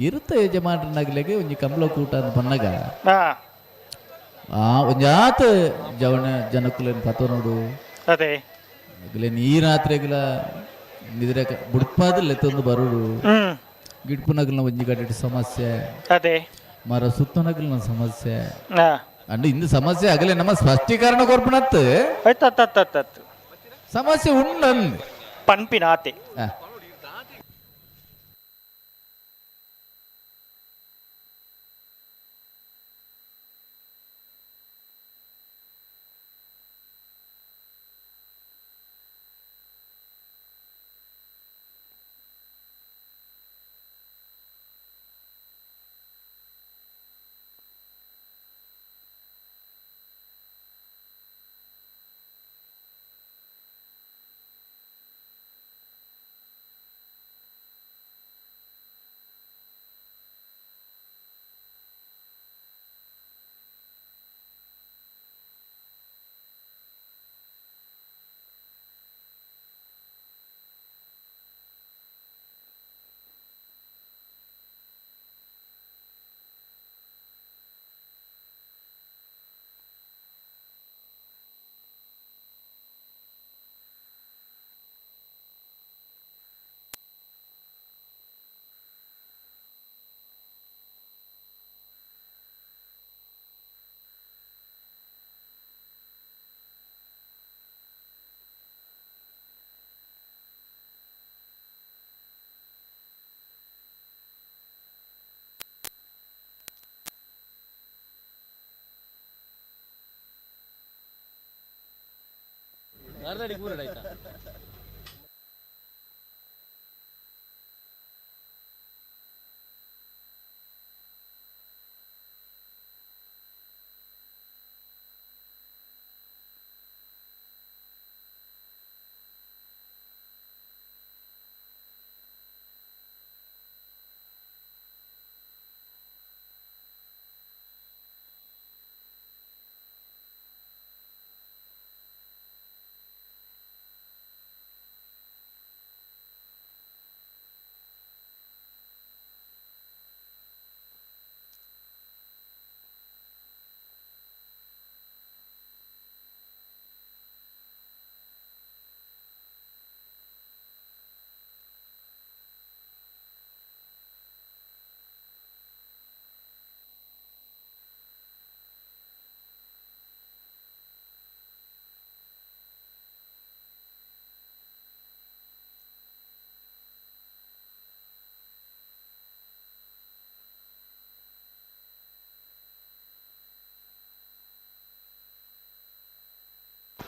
ಇರುತ್ತ ಯಜಮಾನನಾಗ್ಲಿಗೆ ಒಂಜಿ ಕಂಬಳ ಕೂಟ ಅಂತ ಬಂದಾಗ ಆ ಒಂಜಾತ ಜವನ ಜನಕ್ಕುಲೇನು ಪತ ನೋಡು ಅದೇ ಆಗ್ಲೇನು ಈ ರಾತ್ರಿಗೆಲ್ಲ ನಿದ್ರೆ ಬುಡ್ಪಾದಲ್ಲಿ ಎತ್ತೊಂದು ಬರೋಡು ಗಿಡ್ಪುನಗಲ್ನ ಒಂಜಿ ಗಡ್ಡೆ ಸಮಸ್ಯೆ ಅದೇ ಮರ ಸುತ್ತನಗಲ್ನ ಸಮಸ್ಯೆ ಆ ಅಂಡ್ ಇಂದು ಸಮಸ್ಯೆ ಆಗಲೇ ನಮ್ಮ ಸ್ಪಷ್ಟೀಕರಣ ಕೊರ್ಪಣತ್ತು ಆಯ್ತು ಸಮಸ್ಯೆ ಉಂಡಂದು ಪನ್ಪಿನಾತೆ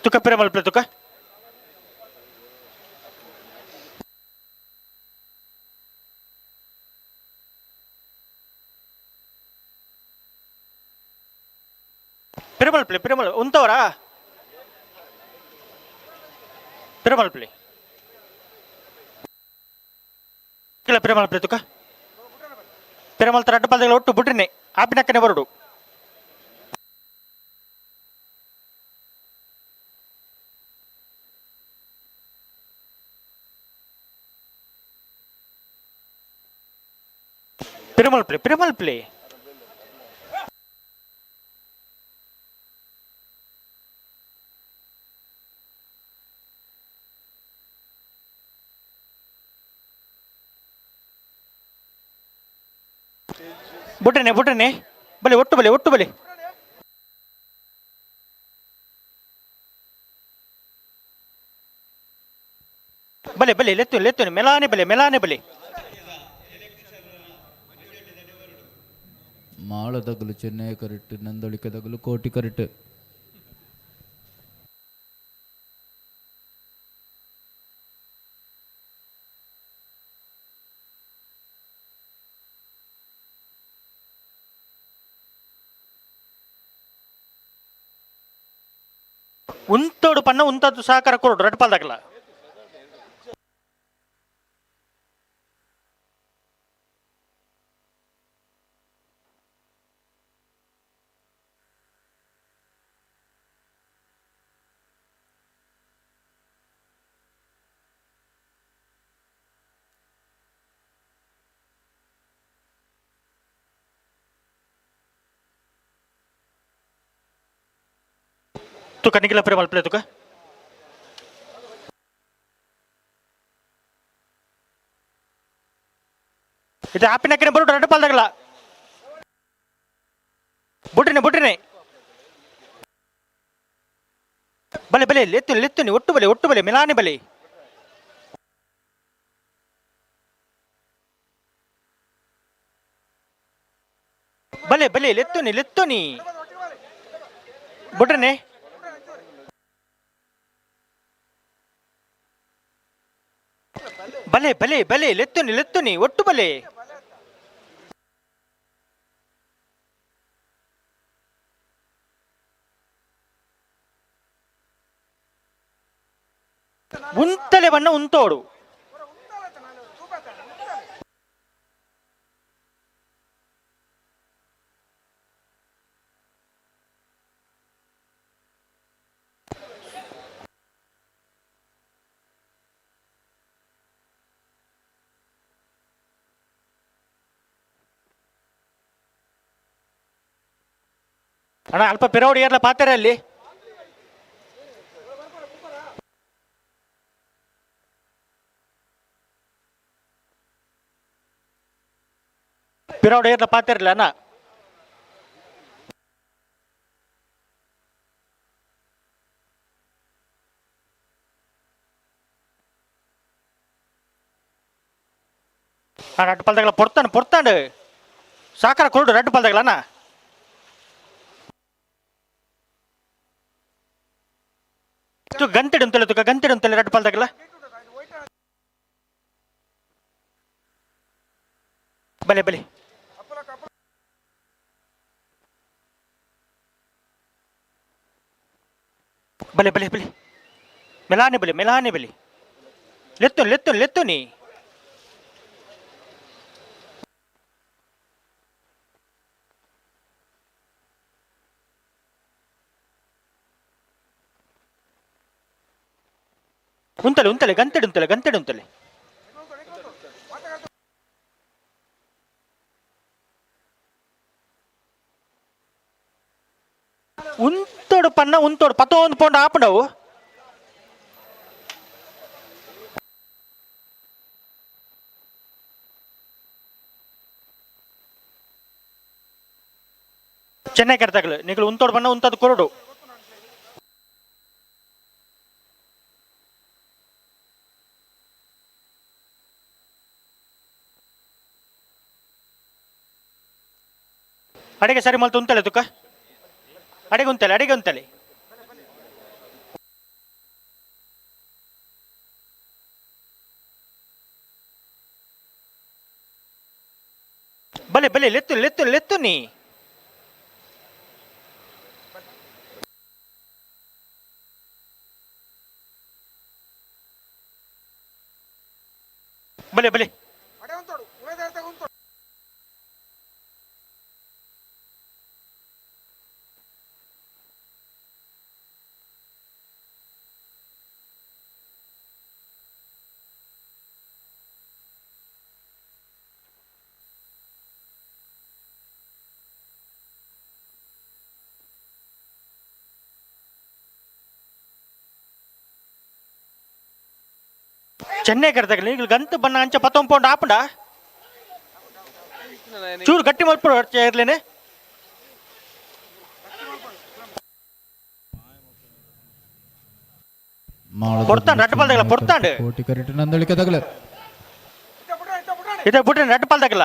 ತುಕ ಪಿರಮಲ್ಪೆ ತುಕ ಪಿರಮಲ್ ಉಂತವರಾ ಪಿರಮಲ್ಪೆ ಇಲ್ಲ ಪಿರಮಲ್ಪೆ ತುಕ ಪಿರಮಲ್ ತರ ಅಡ್ಡಪಾಲದಲ್ಲಿ ಒಟ್ಟು ಬಿಟ್ರಿನಿ ಆಪಿನಕ್ಕನೆ ಬರಡು ಪಿರಮಲ್ಪೆ ಬುಟ್ರನೆ ಬಲೆ ಒಟ್ಟು ಬಲೆ ಲೆತ್ತು ಮೆಲಾನೆ ಬಲೆ ಮಾಳದಗಲು ಚೆನ್ನೈ ಕರೆಕ್ಟ್ ನಂದಳಿಕೆದಗಲು ಕೋಟಿ ಕರೆಕ್ಟ್ ಉಂತೋಡು ಪನ್ನ ಉಂತದ್ದು ಸಹಕಾರ ಕೊಡು ರಡ್ಪಾಲ್ದಾಗಲ್ಲ ತುಕ ನಿಖಿಲ ಪ್ರೇಮ ಅಲ್ಪಲೆ ತುಕ ಇದು ಆಪಿನ ಕಡೆ ಬರೋಡು ಎರಡು ಪಾಲ್ದಾಗಲ್ಲ ಬುಟ್ರಿನಿ ಬಲೆ ಲೆತ್ತುನಿ ಒಟ್ಟು ಬಲೆ ಮಿಲಾನಿ ಬಲೆ ಬಲೆ ಲೆತ್ತುನಿ ಬುಟ್ರಿನಿ ಬಲೆ ಲೆತ್ತುನಿ ಒಟ್ಟು ಬಲೆ ಉಂತಲೆ ಬಣ್ಣ ಉಂತೋಡು ಅಣ್ಣ ಅಲ್ಪ ಪಿರೌಡಿ ಏರ್ಲ ಪಾತ್ರೆ ಅಲ್ಲಿ ಪಿರೌಡಿ ಏರ್ಲ ಪಾತಿರಲ್ಲ ಅಣ್ಣ ரெட்டு பல்தகல பொறுத்தாண்டு சாக்கரை கொண்டு ரெட்டு பல்தகலண்ணா ಗಂತಿಡುತ್ತಲೆ ரெட்டு பல்தகல ಬಲೆ ಮೆಲಾನೆ ಬಲೆ ಲೆತ್ತುನಿ ಉಂತಲೆ ಗಂತೆಡುಂತಲೆ ಉಂತೋಡು ಪನ್ನ ಉಂತೋಡು 11 ಪೌಂಡ್ ಆಪುಂಡವು ಚೆನ್ನೈ ಕರ್ತಾಗಲು ನಿಗಳು ಉಂತೋಡು ಪನ್ನ ಉಂತದು ಕೊರಡು ಅಡಿಗೆ ಸರಿ ಮಲ್ತು ಉಂತಲೆ ತುಕ ಅಡಿಗೆ ಉಂತಲೆ ಬಲೆ ಲೆತ್ತುನಿ ಬಲೆ ಚೆನ್ನೈ ಕರ್ತಾಗಲಿ ಈಗ ಗಂತು ಬಣ್ಣ ಅಂಚ 11 ಪೌಂಡ್ ಆಪುಂಡ ಚೂರು ಗಟ್ಟಿ ಮಲ್ಪು ಇರ್ಲೇನೆ பொறுத்தாண்டு ரெட்டு பால் தகல பொறுத்தாண்டு ಕೋಟಿ ಕರೆಕ್ಟ್ ನಂದಳಿಕೆ ತಗಲ ಇದ ಬಿಟ್ರೆ ரெட்டு பால் தகல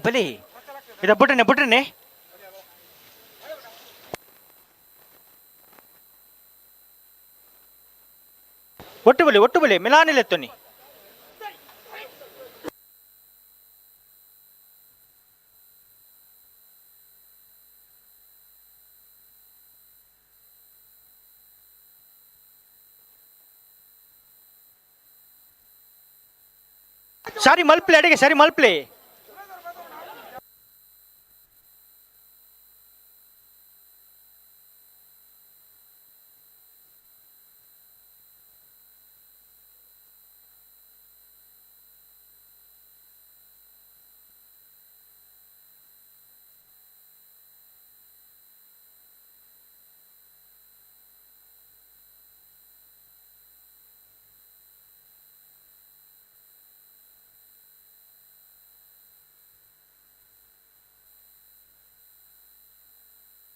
ಬಲೆ ಇದ ಬಿಟ್ರೆ ಒಟ್ಟು ಬಲೆ ಮಿಲಾನಿಲೆತ್ತುನಿ ಸಾರಿ ಮಲ್ಪ್ಲೆ ಅಡಿಗೆ ಸರಿ ಮಲ್ಪ್ಲೆ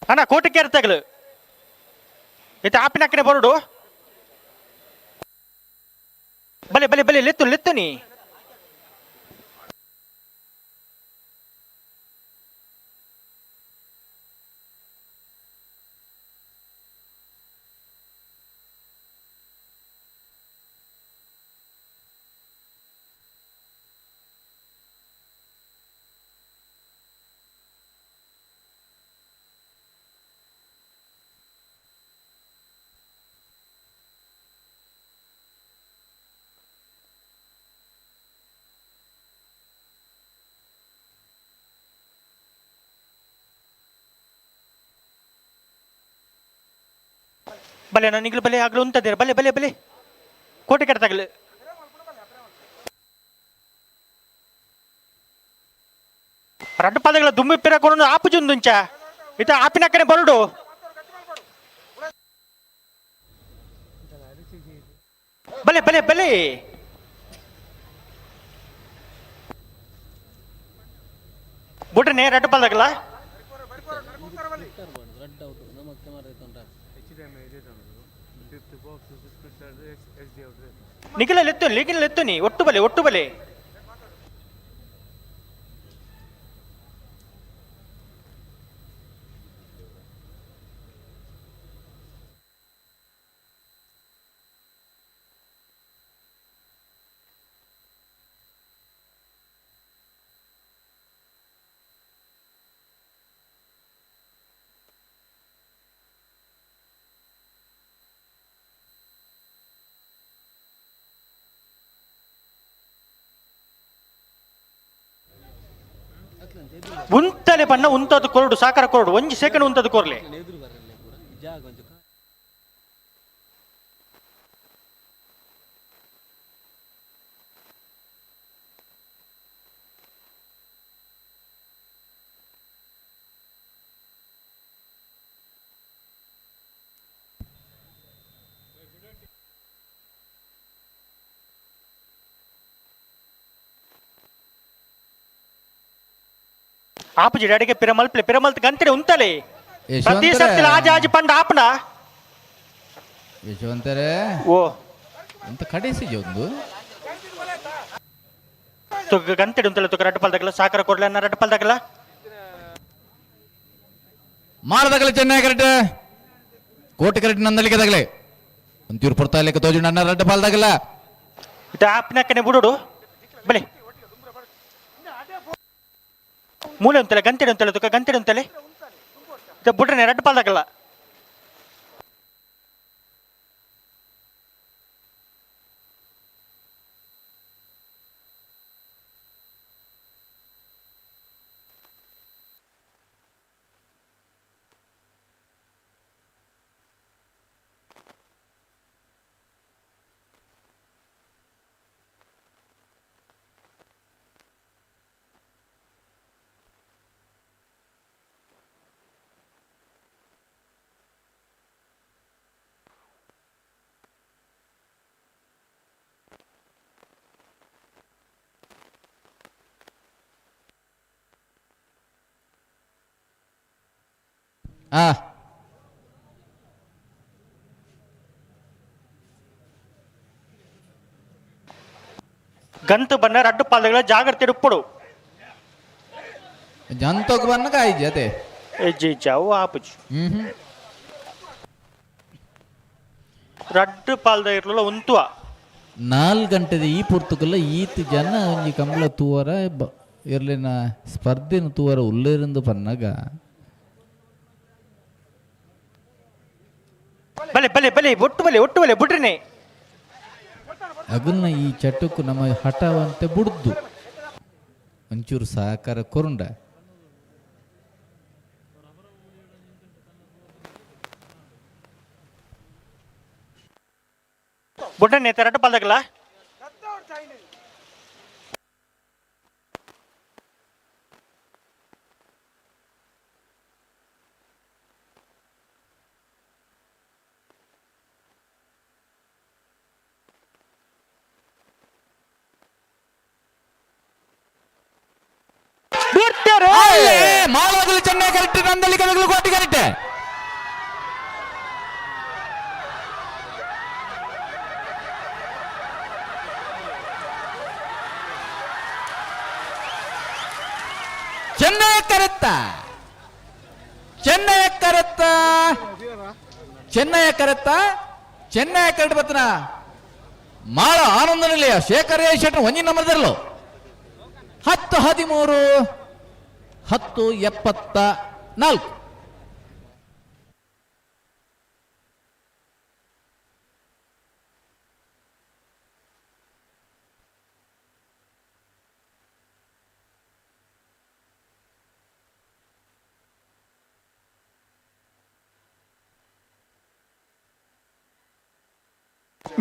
ಅಣ್ಣ ಕೋಟಿಕೆರೆ ತಗಲು ಇದು ಆಪಿನ ಕಡೆ ಬರೋಡು ಬಲೆ ಬಲೆ ಬಲೆ ಲೆತ್ತು ಲೆತ್ತು ನೀ ಬಲೆ ನನಗೆ ಬಲೆ ಆಗ್ಲು ಉಂಟದೆ ಬಲೆ ಬಲೆ ಬಲೆ ಕೋಟಿಕೆರೆ ತಗಲು ರಡ್ಡು ಪಾದಗಳ ದುಮ್ಮಿ ಪಿರಕೊಂಡು ಆಪುಜುಂದುಂಚ ಇತ ಆಪಿನ ಕಡೆ ಬರುಡು ಬಲೆ ಬಲೆ ಬಲೆ ಬುಡ್ರನೆ ರಡ್ಡು ಪಾದಗಳ ನಿಖಿಲ ಲೆತ್ತು ನೀ ಒಟ್ಟು ಬಲೆ ಉಂತಲೆ ಬಣ್ಣ ಉಂತದ್ದು ಕೊರಡು ಸಾಕಾರ ಕೊರಡು ಒಂಜಿ ಸೆಕೆಂಡ್ ಉಂತದ್ದು ಕೊರ್ಲೆ ಆಪುಜಿ ಅಡಿಗೆ ಪಿರಮಲ್ತ್ ಗಂಟೆ ಉಂತಲೆ ಪ್ರತಿ ಸರ್ತಿ ಆಜಿ ಪಂಡ ಆಪಣ ಯಶವಂತರೇ ಓ ಅಂತ ಕಡೆಸಿ ಒಂದು ಗಂಟೆ ಉಂತಲೆ ತುಕ ರಡ್ಡು ಪಾಲ್ದಾಗಲ್ಲ ಸಾಕರ ಕೊಡ್ಲೆ ಅನ್ನ ರಡ್ಡು ಪಾಲ್ದಾಗಲ್ಲ ಮಾಡದಾಗಲ್ಲ ಚೆನ್ನೈ ಕರೆಕ್ಟ್ ಕೋಟಿ ಕರೆಕ್ಟ್ ನಂದಲಿಕ್ಕೆ ತಗಲೆ ಒಂಚೂರು ಪುರ್ತಾಲಿಕ್ಕೆ ತೋಜು ನನ್ನ ರಡ್ಡು ಪಾಲ್ದಾಗಲ್ಲ ಇದು ಆಪಿನ ಕಡೆ ಬಿಡುಡು ಬಲೆ ಮೂಲೆ ಉಂತಲೆ ಗಂಟೆ ಉಂತಲೆ ತುಕ ಗಂಟೆ ಉಂತಲೆ ಇದು ಬಿಡ್ರೆ ರಡ್ಡು ಪಾಲ್ದಾಗಲ್ಲ ಗಂತು ಬಣ್ಣ ರಡ್ಡು ಪಾಲ್ದಗಳ ಜಾಗ್ರತೆ ಉಪ್ಪಡು ಜಂತೋಗ ಬಣ್ಣ ಕಾಯ್ಜಿ ಅದೇ ಹೆಜ್ಜೆ ಜಾವು ಆಪುಜಿ ರಡ್ಡು ಪಾಲ್ದ ಇರ್ಲಿಲ್ಲ ಉಂತುವ 4 ಗಂಟೆದ ಈ ಪುರ್ತಕಲ್ಲ ಈತ್ ಜನ ಒಂಜಿ ಕಂಬಳ ತೂವರ ಇರ್ಲಿನ ಸ್ಪರ್ಧೆನ ತೂವರ ಉಳ್ಳೇರಿಂದ ಪನ್ನಗ ಬಲೆ ಬಲೆ ಬಲೆ ಒಟ್ಟು ಬಲೆ ಬಿಡ್ರಿನೇ ಅದನ್ನ ಈ ಚಟಕ್ಕೂ ನಮ್ಮ ಹಠವಂತೆ ಬುಡ್ದು ಒಂಚೂರು ಸಹಕಾರ ಕೊರುಂಡ ಬುಡ್ಡನೆ ರಡ್ಡು ಪಾಲ್ದಾಗಲ್ಲ ಮಾಡಲು ಚೆನ್ನೈ ಕರೆಕ್ಟ್ ನಂದಲ್ಲಿ ಕದಗಲು ಕೋಟಿ ಕರೆಕ್ಟ್. ಚೆನ್ನೈ ಕರೆತ್ತ ಚೆನ್ನೈ ಕರೆತ್ತ ಚೆನ್ನೈ ಕರೆತ್ತ ಚೆನ್ನೈ ಕರೆಕ್ಟ್ ಬತ್ತನ ಮಾಳ ಆನಂದ ನಿಲಯ ಶೇಖರ್ ಶೆಟ್ಟಿ ಒಂಜಿ ನಂಬರ್ದಲ್ಲೋ 10-13-10-74.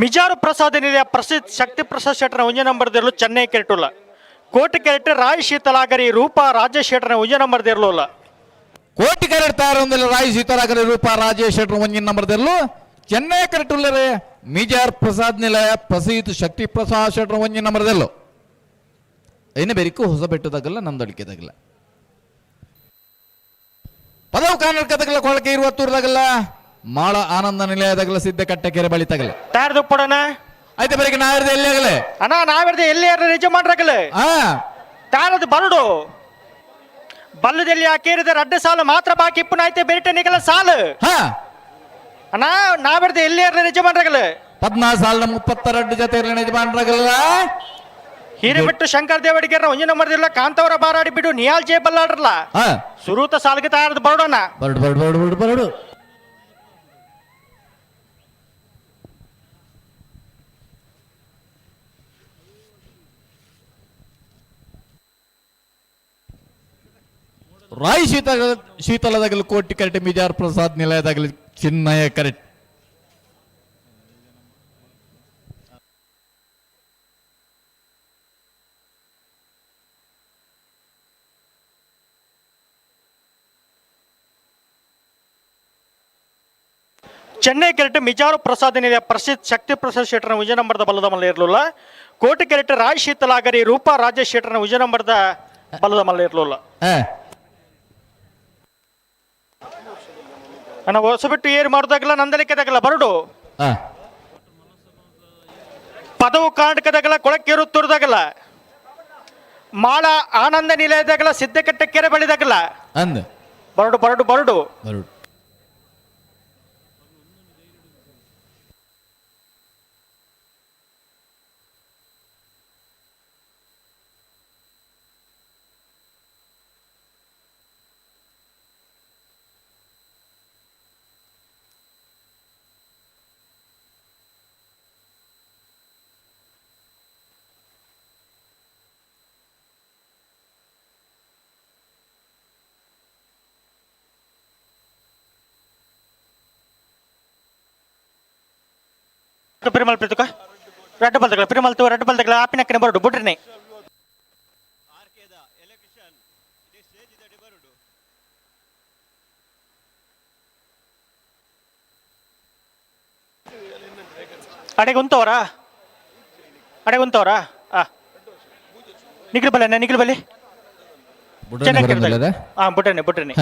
ಮಿಜಾರು ಪ್ರಸಾದ ನಿಲಯ ಪ್ರಸಿದ್ಧ ಶಕ್ತಿ ಪ್ರಸಾದ್ ಶೆಟ್ಟರ ಒಂಜ ನಂಬರ್ದಿರಲು ಚೆನ್ನೈ ಕೆರೆಟುಲ್ಲ. ಕೋಟಿ ಕೆರೆಟ್ ರಾಯ್ ಶೀತಲಾಗರಿ ರೂಪಾ ರಾಜೇಶ್ ಶೆಟ್ಟರ ಒಂಜ ನಂಬರ್ದಿರಲು ಕೋಟಿ ಕೆರೆಟ್ ತಾರೊಂದಲ್ಲ ರಾಯ್ ಸೀತಾರಾಗರಿ ರೂಪಾ ರಾಜೇಶ್ ಶೆಟ್ಟರ್ ಒಂಜಿ ನಂಬರ್ದಿರಲು ಚೆನ್ನೈ ಕೆರೆಟುಲ್ಲರೆ ಮಿಜಾರ್ ಪ್ರಸಾದ್ ನಿಲಯ ಪ್ರಸಿದ್ಧ ಶಕ್ತಿ ಪ್ರಸಾದ್ ಶೆಟ್ಟರ್ ಒಂಜಿ ನಂಬರ್ದಲ್ಲೋ ಐನ ಬೆರಿಕು ಹೊಸ ಬೆಟ್ಟದಾಗಲ್ಲ ನಂದೊಳಿಕೆದಾಗಲ್ಲ ಪದವು ಕರ್ನಾಟಕದಾಗಲ್ಲ ಕೊಳಕೆ 20 ಮಾಳ ಆನಂದ ನಿಲಯದಾಗಲ್ಲ ಸಿದ್ಧ ಕಟ್ಟೆ ಕೆರೆ ಬಳಿ ತಗಲೆ ತಾರದು ಪಡೋಣ ಆಯ್ತು ಬೆಳಿಗ್ಗೆ ನಾವಿರ್ದೆ ಎಲ್ಲಿ ಆಗಲೆ ಅಣ್ಣ ನಾವಿರ್ದೆ ಎಲ್ಲಿ ಯಜಮಾನ್ರಾಗಲೆ ತಾರದು ಬರಡು ಬಲ್ಲದಲ್ಲಿ ಹಾಕಿರಿದ ರಡ್ಡ ಸಾಲು ಮಾತ್ರ ಬಾಕಿ ಇಪ್ಪನಾಯ್ತೆ ಬೆರಿಟ ನಿಗಲ ಸಾಲು ಅಣ್ಣ ನಾವಿರ್ದೆ ಎಲ್ಲಿ ಯಜಮಾನ್ರಾಗಲೆ 14 ಸಾಲ 32 ಜೊತೆ ಯಜಮಾನ್ರಾಗಲ್ಲ ಹಿರಿಬಿಟ್ಟು ಶಂಕರ್ ದೇವಡಿಗೆರ ಒಂಜಿ ನಂಬರ್ದಿಲ್ಲ ಕಾಂತವರ ಬಾರಾಡಿ ಬಿಡು ನಿಯಾಲ್ ಜೇ ಬಲ್ಲಾಡ್ರಲ್ಲ ಸುರೂತ ಸಾಲ್ಗೆ ತಾರದು ಬರಡೋಣ ಬರಡು ಬರಡು ಬರಡು ಬರಡು ಬರಡು ರಾಯ್ ಶೀತಲದಾಗಲಿ ಕೋಟಿ ಕರೆಕ್ಟ್ ಮಿಜಾರ್ ಪ್ರಸಾದ್ ನಿಲಯದಾಗಲಿ ಚಿನ್ನಯ ಕರೆಕ್ಟ್ ಚೆನ್ನೈ ಕೆರೆಟ್ ಮಿಜಾರು ಪ್ರಸಾದ್ ನಿಲಯ ಪ್ರಸಿದ್ಧ ಶಕ್ತಿ ಪ್ರಸಾದ್ ಶೆಟ್ಟರ ವಿಜಯ ನಂಬರ್ದ ಬಲ್ಲದ ಮಲ್ಲ ಇರಲಿಲ್ಲ. ಕೋಟಿ ಕೆರೆಟ್ ರಾಯ್ ಶೀತಲಾಗರಿ ರೂಪಾ ರಾಜೇಶ್ ಶೆಟ್ಟರ ವಿಜಯ ನಂಬರ್ದ ಬಲ್ಲದ ಮಲ್ಲ ಇರಲಿಲ್ಲ. ಅಣ್ಣ ಹೊಸ ಬಿಟ್ಟು ಏರು ಮಾಡೋದಾಗಲ್ಲ ನಂದಲಿಕೆದಾಗಲ್ಲ ಬರಡು ಪದವು ಕರ್ನಾಟಕದಾಗಲ್ಲ ಕೊಳಕೇರು ತುರ್ದಾಗಲ್ಲ ಮಾಳ ಆನಂದ ನಿಲಯದಾಗಲ್ಲ ಸಿದ್ದಕಟ್ಟೆ ಕೆರೆ ಬಳಿದಾಗಲ್ಲ ಬರಡು ಬರಡು ಬರಡು ಬರಡು ಪರಿಮಳ ಪ್ರೀತಕ ರೆಡ್ ಬಲ್ದಗಳ ಪರಿಮಳ ರೆಡ್ ಬಲ್ದಗಳ ಆಪಿನಕ್ಕನೆ ಬರಡು ಬುಟ್ರಿನಿ ಅಡೆಗೆ ಉಂತವರಾ ನಿಖಿಲ್ ಬಲ್ಲೆ ನಿಖಿಲ್ ಬಲ್ಲಿ ಬುಟ್ರಿನಿ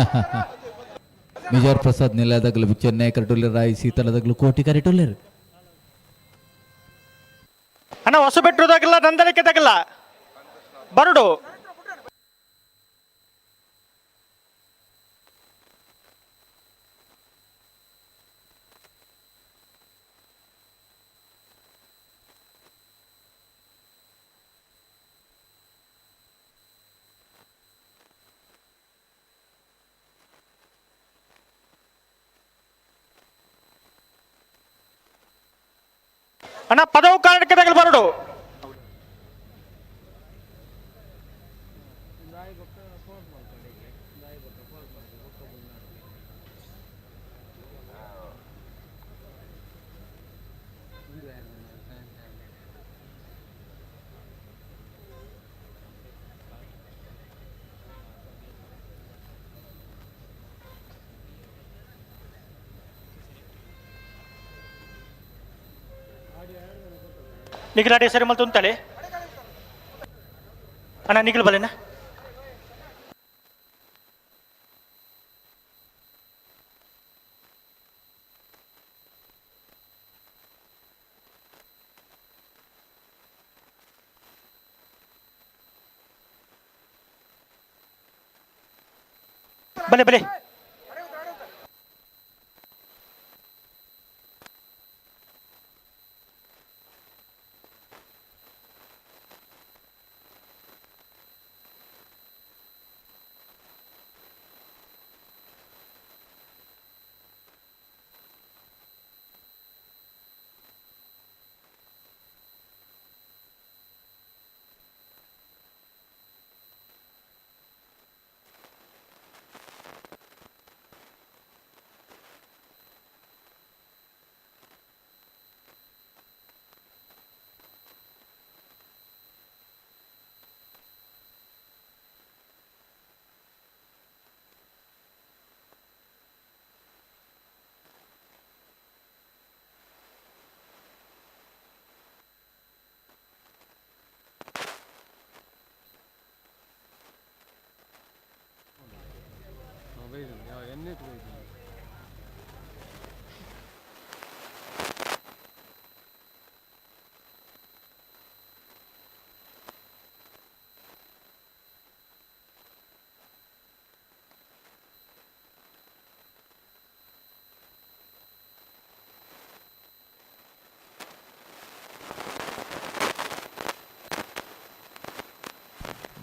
ಮಿಜಾರ್ ಪ್ರಸಾದ್ ನಿಲಯದಾಗಲು ಚೆನ್ನೈ ಕರೆಟುಲ್ಲ ರಾಯ್ ಶೀತಲದಾಗಲು ಕೋಟಿ ಕರೆಟುಲ್ಲರು ಅಣ್ಣ ಹೊಸ ಬೆಟ್ಟದಾಗಲ್ಲ ನಂದಲಿಕೆದಾಗಲ್ಲ ಬರಡು ಅಣ್ಣ ಪದವು ಕರ್ನಾಟಕದಾಗಲ್ಲ ಬರಡು ನಿಖಿಲಾಡಿ ಸರಿ ಮಲ್ತು ಉಂತಾಳೆ ಅಣ್ಣ ನಿಖಿಲ್ ಬಲ್ಲೆನ ಬಲೆ ಬಲೆ.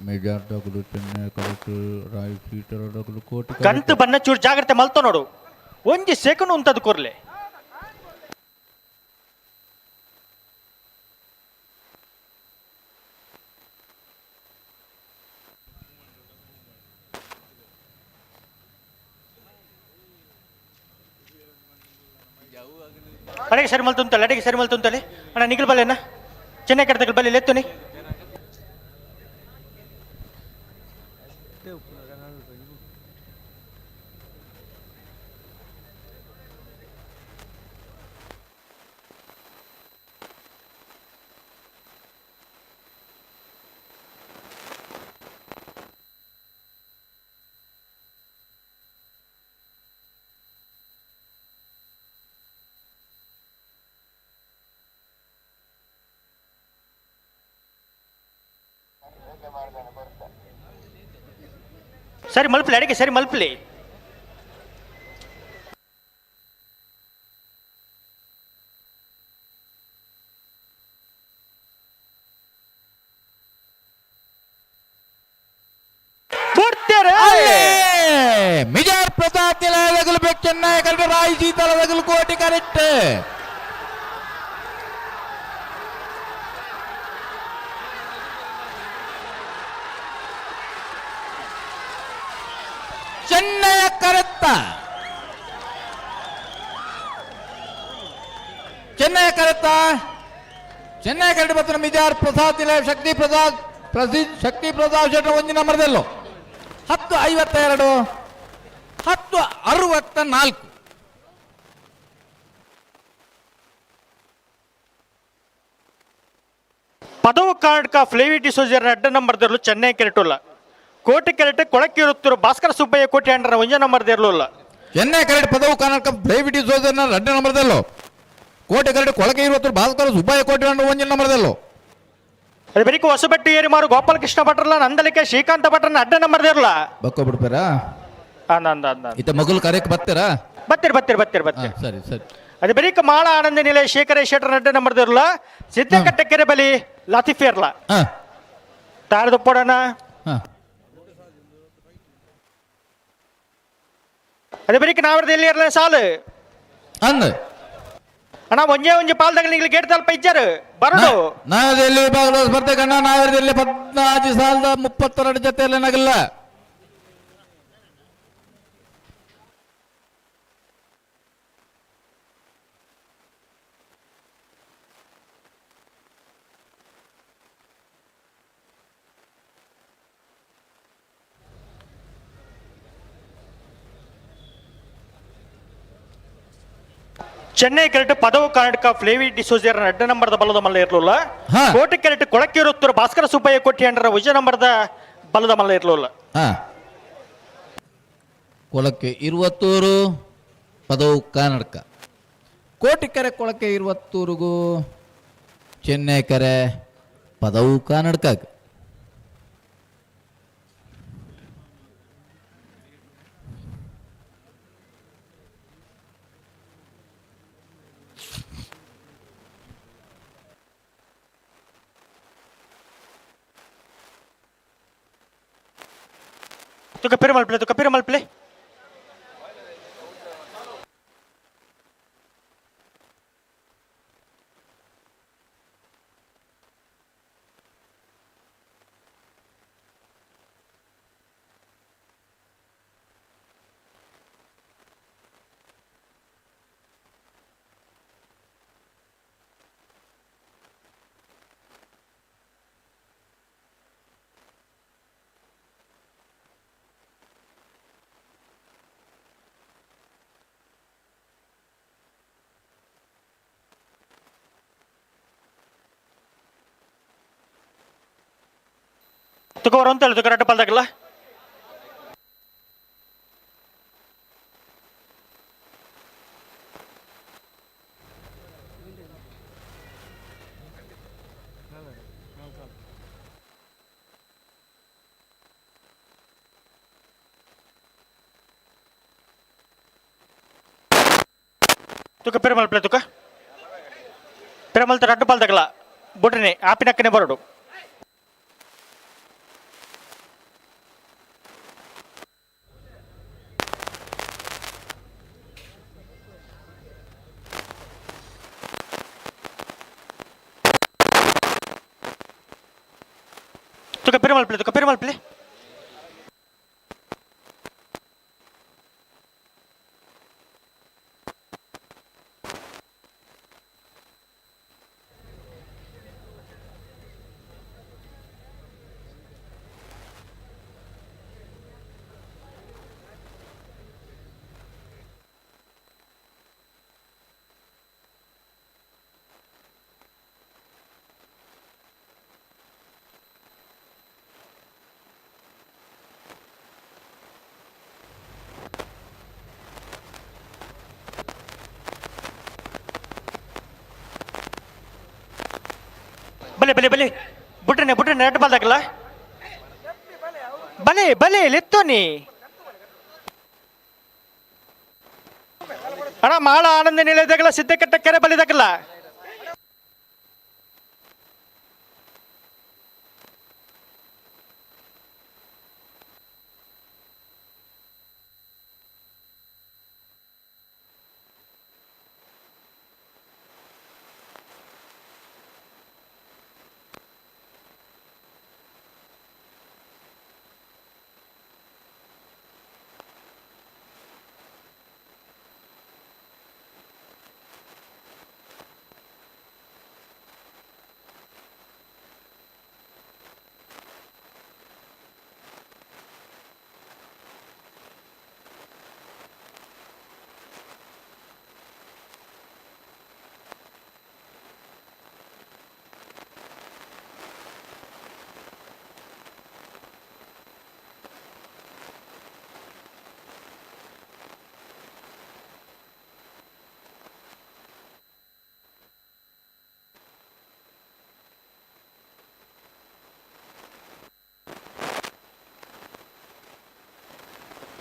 ಮೆಜಾರ್ಡಗಳು ಚೆನ್ನೈ ಕರೆಕ್ಟ್ ರಾಯ್ ಸೀಟರಡಗಳು ಕೋಟಿ ಕಂತು ಬನ್ನ ಚೂರು ಜಾಗ್ರತೆ ಮಲ್ತೋ ನೋಡು. ಒಂಜಿ ಸೆಕೆಂಡ್ ಉಂತದ್ದು ಕೊರ್ಲೆ. ಅಡೆಗೆ ಸರಿ ಮಲ್ತುಂತಲ್ಲ, ಅಡೆಗೆ ಸರಿ ಮಲ್ತುಂತಲೆ ಅಣ್ಣ ನಿಗಲ್ ಬಲ್ಲೆನ ಚೆನ್ನೈ ಕಡೆ ಬಲ್ಲಿ ಲೆತ್ತುನಿ. ಸರಿ ಮಲ್ಪಲಿ, ಅಡಿಗೆ ಸರಿ ಮಲ್ಪಲಿ. ಮಿಜಾರ್ ಪ್ರತಾಪ್ ನಿಲಯದಗಲು ಬೇಕು ಚೆನ್ನೈ ಕರೆಕ್ಟ್ ರಾಯ್ ಸೀತಲದಗಲು ಕೋಟಿ ಕರೆಕ್ಟ್. ಚೆನ್ನೈ ಕರೆತ್ತ ಚೆನ್ನೈ ಕರೆತ್ತ ಚೆನ್ನೈ ಕರೆಕ್ಟ್ ಬರ್ತದೆ. ಮಿಜಾರ್ ಪ್ರಸಾದ್ ನಿಲಯ ಶಕ್ತಿ ಪ್ರಸಾದ್ ಶೆಟ್ಟ ಒಂದು ನಂಬರ್ದಲ್ಲೋ 10:52 10:64. ಪದವು ಕಾರ್ಡ್ಕ ಫ್ಲೇವಿ ಡಿಸೋಜರ್ ಅಡ್ಡ ನಂಬರ್ದಲ್ಲೂ ಚೆನ್ನೈ ಕೆರೆಟುಲ್ಲ. ಕೋಟಿ ಕೆರೆಟ್ ಕೊಳಕಿರುತ್ತಿರು ಭಾಸ್ಕರ ಸುಬ್ಬಯ್ಯ ಕೋಟಿ ಅಂಡ್ರ ಒಂಜ ನಂಬರ್ದಿರಲಿಲ್ಲ. ಚೆನ್ನೈ ಕೆರೆಟ್ ಪದವು ಕರ್ನಾಟಕ ಫ್ಲೇವಿ ಡಿಸೋಜರ್ ಅಡ್ಡ ನಂಬರ್ದಲ್ಲೋ. ಕೋಟಿ ಕೆರೆಟ್ ಕೊಳಕೆ ಇರುವತ್ತು ಭಾಸ್ಕರ ಸುಬ್ಬಯ್ಯ ಕೋಟಿ ಅಂಡ್ರ ಒಂಜ ನಂಬರ್ದಲ್ಲೋ. ಅದು ಬರೀಕ ಹೊಸಬೆಟ್ಟು ಏರಿಮಾರು ಗೋಪಾಲಕೃಷ್ಣ ಭಟ್ರಲ್ಲ, ನಂದಲಿಕೆ ಶ್ರೀಕಾಂತ ಭಟ್ರನ್ನ ಅಡ್ಡ ನಂಬರ್ದಿರಲ್ಲ. ಬಕ್ಕೋ ಬಿಡ್ತಾರಾ ಇತ ಮಗಲ್ ಕಾರ್ಯಕ್ಕೆ ಬರ್ತೀರಾ? ಬತ್ತೀರಿ. ಸರಿ ಸರಿ. ಅದು ಬರೀಕ ಮಾಳ ಆನಂದ ನಿಲಯ ಶೇಖರ ಶೆಟ್ಟರ್ ಅಡ್ಡ ನಂಬರ್ದಿರಲ್ಲ. ಸಿದ್ದಕಟ್ಟೆ ಕೆರೆ ಬಲಿ ಲತಿಫೇರ್ಲ ತಾರದು ಪೋಡಣ. ಅದೇ ಬರೀಕ ನಾವರದಲ್ಲಿ ಇರಲ್ಲ ಸಾಲು ಅಂದ ಅಣ್ಣ ಒಂಜೆ ಪಾಲ್ದಾಗ ನಿಗ್ಲಿ ಗೇಟ್ ತಲ್ಪ ಇಜ್ಜಾರು ಬರೋದು. ನಾವದಲ್ಲಿ ವಿಭಾಗದ ಸ್ಪರ್ಧೆ ಕಣ್ಣ ನಾವರದಲ್ಲಿ 14,32 ಜೊತೆಯಲ್ಲಿ ನಗಲ್ಲ. ಚೆನ್ನೈ ಕೆರೆಟ್ ಪದವು ಕರ್ನಾಟಕ ಫ್ಲೇವಿ ಡಿಸೋಜರ್ ಅಡ್ಡ ನಂಬರ್ದ ಬಲದ ಮಲ್ಲ ಇರಲಿಲ್ಲ. ಕೋಟಿ ಕೆರೆಟ್ ಕೊಳಕಿರುತ್ತರು ಭಾಸ್ಕರ ಸುಬ್ಬಯ್ಯ ಕೋಟಿ ಅಂಡ್ರ ಉಜ ನಂಬರ್ದ ಬಲದ ಮಲ್ಲ ಇರಲಿಲ್ಲ. ಕೊಳಕ್ಕೆ 20 ಪದವು ಕರ್ನಾಟಕ. ಕೋಟಿ ಕೆರೆ ಕೊಳಕ್ಕೆ 20 ಚೆನ್ನೈ ಕೆರೆ ಪದವು ಕರ್ನಾಟಕ. ತುಕ ಪೇರು ಮಲ್ಪಲೆ ತುಕ ಪೇರು ಮಲ್ಪಲೆ ತುಕ ಬರೋ ಅಂತ ಹೇಳಿ ತುಕ ರಟ್ಟ ಪಾಲ್ದಾಗಲ್ಲ ತುಕ ಪೇರು ಮಲ್ಪಲೆ ತುಕ ಪೇರು ಮಲ್ತ ರಟ್ಟ ಪಾಲ್ದಾಗಲ್ಲ ಬಿಡ್ರಿ ಆಪಿನಕ್ಕನೆ ಬರೋಡು ತುಕ ಪೇರು ಮಲ್ಪಲೆ ತುಕ ಪೇರು ಮಲ್ಪಲೆ ಬಲೆ ಬಲೆ ಬಲೆ ಬಿಟ್ರೆ ರೆಡ್ ಬಾಲ್ದಾಗಲ್ಲ ಬಲೆ ಬಲೆ ಲೆತ್ತೋ ನೀ ಅಣ್ಣ ಮಾಳ ಆನಂದ ನಿಲಯದಾಗಲ್ಲ ಸಿದ್ದಕಟ್ಟ ಕೆರೆ ಬಲಿದಾಗಲ್ಲ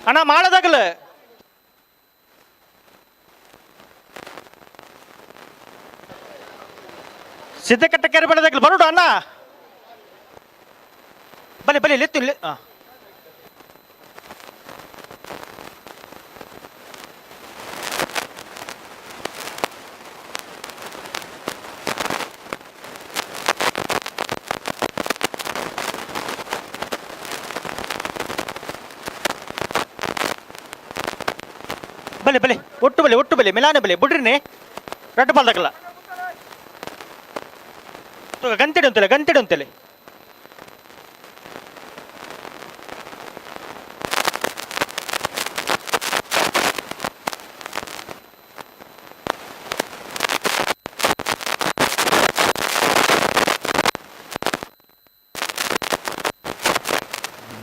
ಅಣ್ಣ ಮಾಡದಾಗಲ್ಲ ಸಿದ್ದಕಟ್ಟ ಕೆರೆ ಬಲದಾಗಲ್ಲ ಬರೋಡು ಅಣ್ಣ ಬಲೆ ಬಲೆ ಲೆತ್ತು ಬಲೆ ಬಲೆ ಒಟ್ಟು ಬಲೆ ಮಿಲಾನ ಬಲೆ ಬಿಡ್ರಿ ರಟ್ಟು ಪಾಲ್ದಾಗಲ್ಲ ಗಂತೆಡೆ ಅಂತಲೆ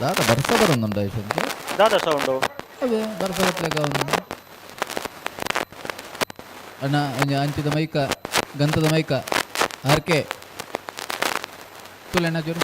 ದಾದ ಬರ್ಸ ಬರೋന്നുಂಡ ದಾದ ಸೌಂಡು ಅದೇ ಬರ್ಸ ಬತ್ಲೆಗ ಅಣ್ಣ ಅಂಚಿದ ಮೈಕ ಗಂಧದ ಮೈಕ ಹರಕೆ ತುಲೆಣ್ಣ ಜೋರು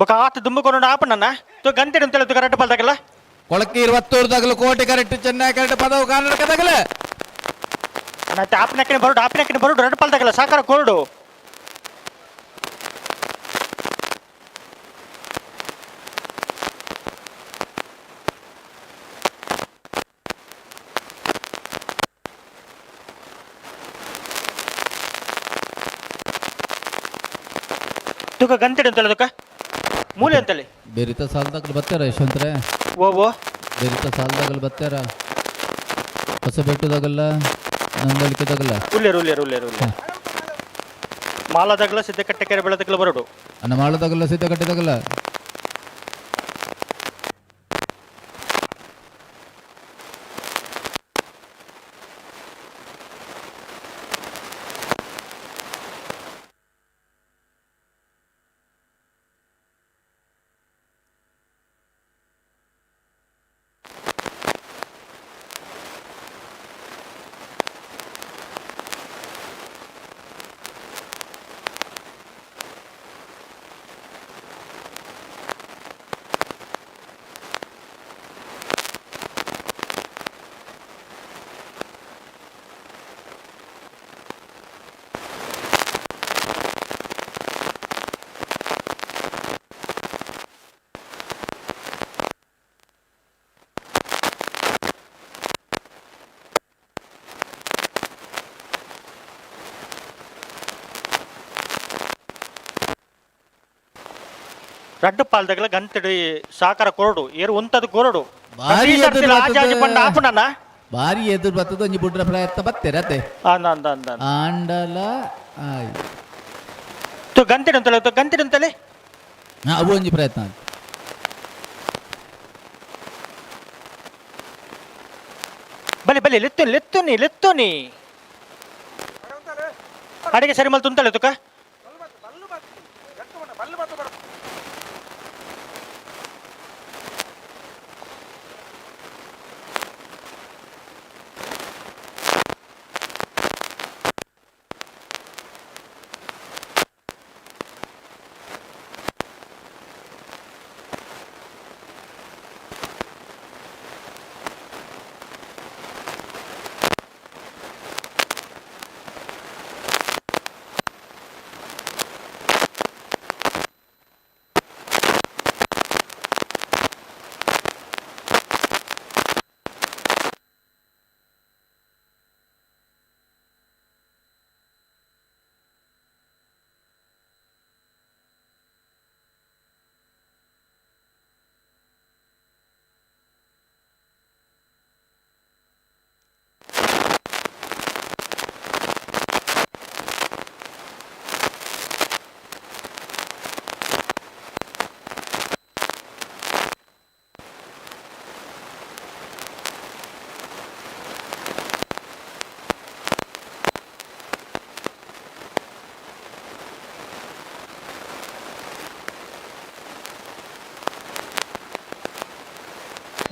ಬೊಕ ಆತ ದುಂಬುಕೊಂಡು ಆಪಣ್ಣ ತು ಗಂಟೆ ಅಂತ ಹೇಳಿ ಕರೆಕ್ಟ್ ಪಾಲ್ದಾಗಲ್ಲ ಕೊಳಕ್ಕೆ 20 ತಗಲು ಕೋಟೆ ಕರೆಕ್ಟ್ ಚೆನ್ನೈ ಕರೆಕ್ಟ್ ಪದವು ಕರ್ನಾಟಕ ತಗಲ ಆಪಿನಕ್ಕನೆ ಬರೋಡು ರೆಡ್ ಪಾಲ್ದಾಗಲ್ಲ ಸಾಕಾರ ಕೋರ್ಡು ತುಕ ಗಂಟೆ ಅಂತಲ್ಲ ತುಕ ಮೂಲೆ ಅಂತಲ್ಲಿ ಬೇರಿತ ಸಾಲದಾಗಲು ಬರ್ತಾರ ಯಶವಂತರೇ ಓ ಬೇರಿತ ಸಾಲದಾಗಲು ಬರ್ತಾರ ಹೊಸಬೆಟ್ಟದಾಗಲ್ಲ ನಂದಲಿಕೆದಾಗಲ್ಲ ಉಲ್ಲೇರು ಮಾಲಾದಾಗಲ್ಲ ಸಿದ್ದಕಟ್ಟೆ ಕೆರೆ ಬೆಳೆದಾಗಲ್ಲ ಬರೋಡು ಅನ್ನ ಮಾಡದಾಗಲ್ಲ ಸಿದ್ಧ ಕಟ್ಟಿದಾಗಲ್ಲ ರಡ್ಡು ಪಾಲ್ದಾಗಲ್ಲ ಗಂಟೆ ಸಾಕಾರ ಕೊರಡು ಏರು ಒಂತದು ಕೊರಡು ಭಾರಿ ಎದುರು ಆಜಾಜಿ ಪಂಡ ಆಪಣ್ಣ ಭಾರಿ ಎದುರು ಬರ್ತದ ಒಂಜಿ ಬುಡ್ರ ಪ್ರಯತ್ನ ಬತ್ತೇರತ್ತೆ ಆಂಡಲ ಆಯ್ ತು ಗಂಟೆ ಅಂತಲೇ ಅವು ಒಂಜಿ ಪ್ರಯತ್ನ ಬಲಿ ಲೆತ್ತುನಿ ಅಡಿಗೆ ಸರಿ ಮಲ್ ತುಂತಳೆ ತುಕ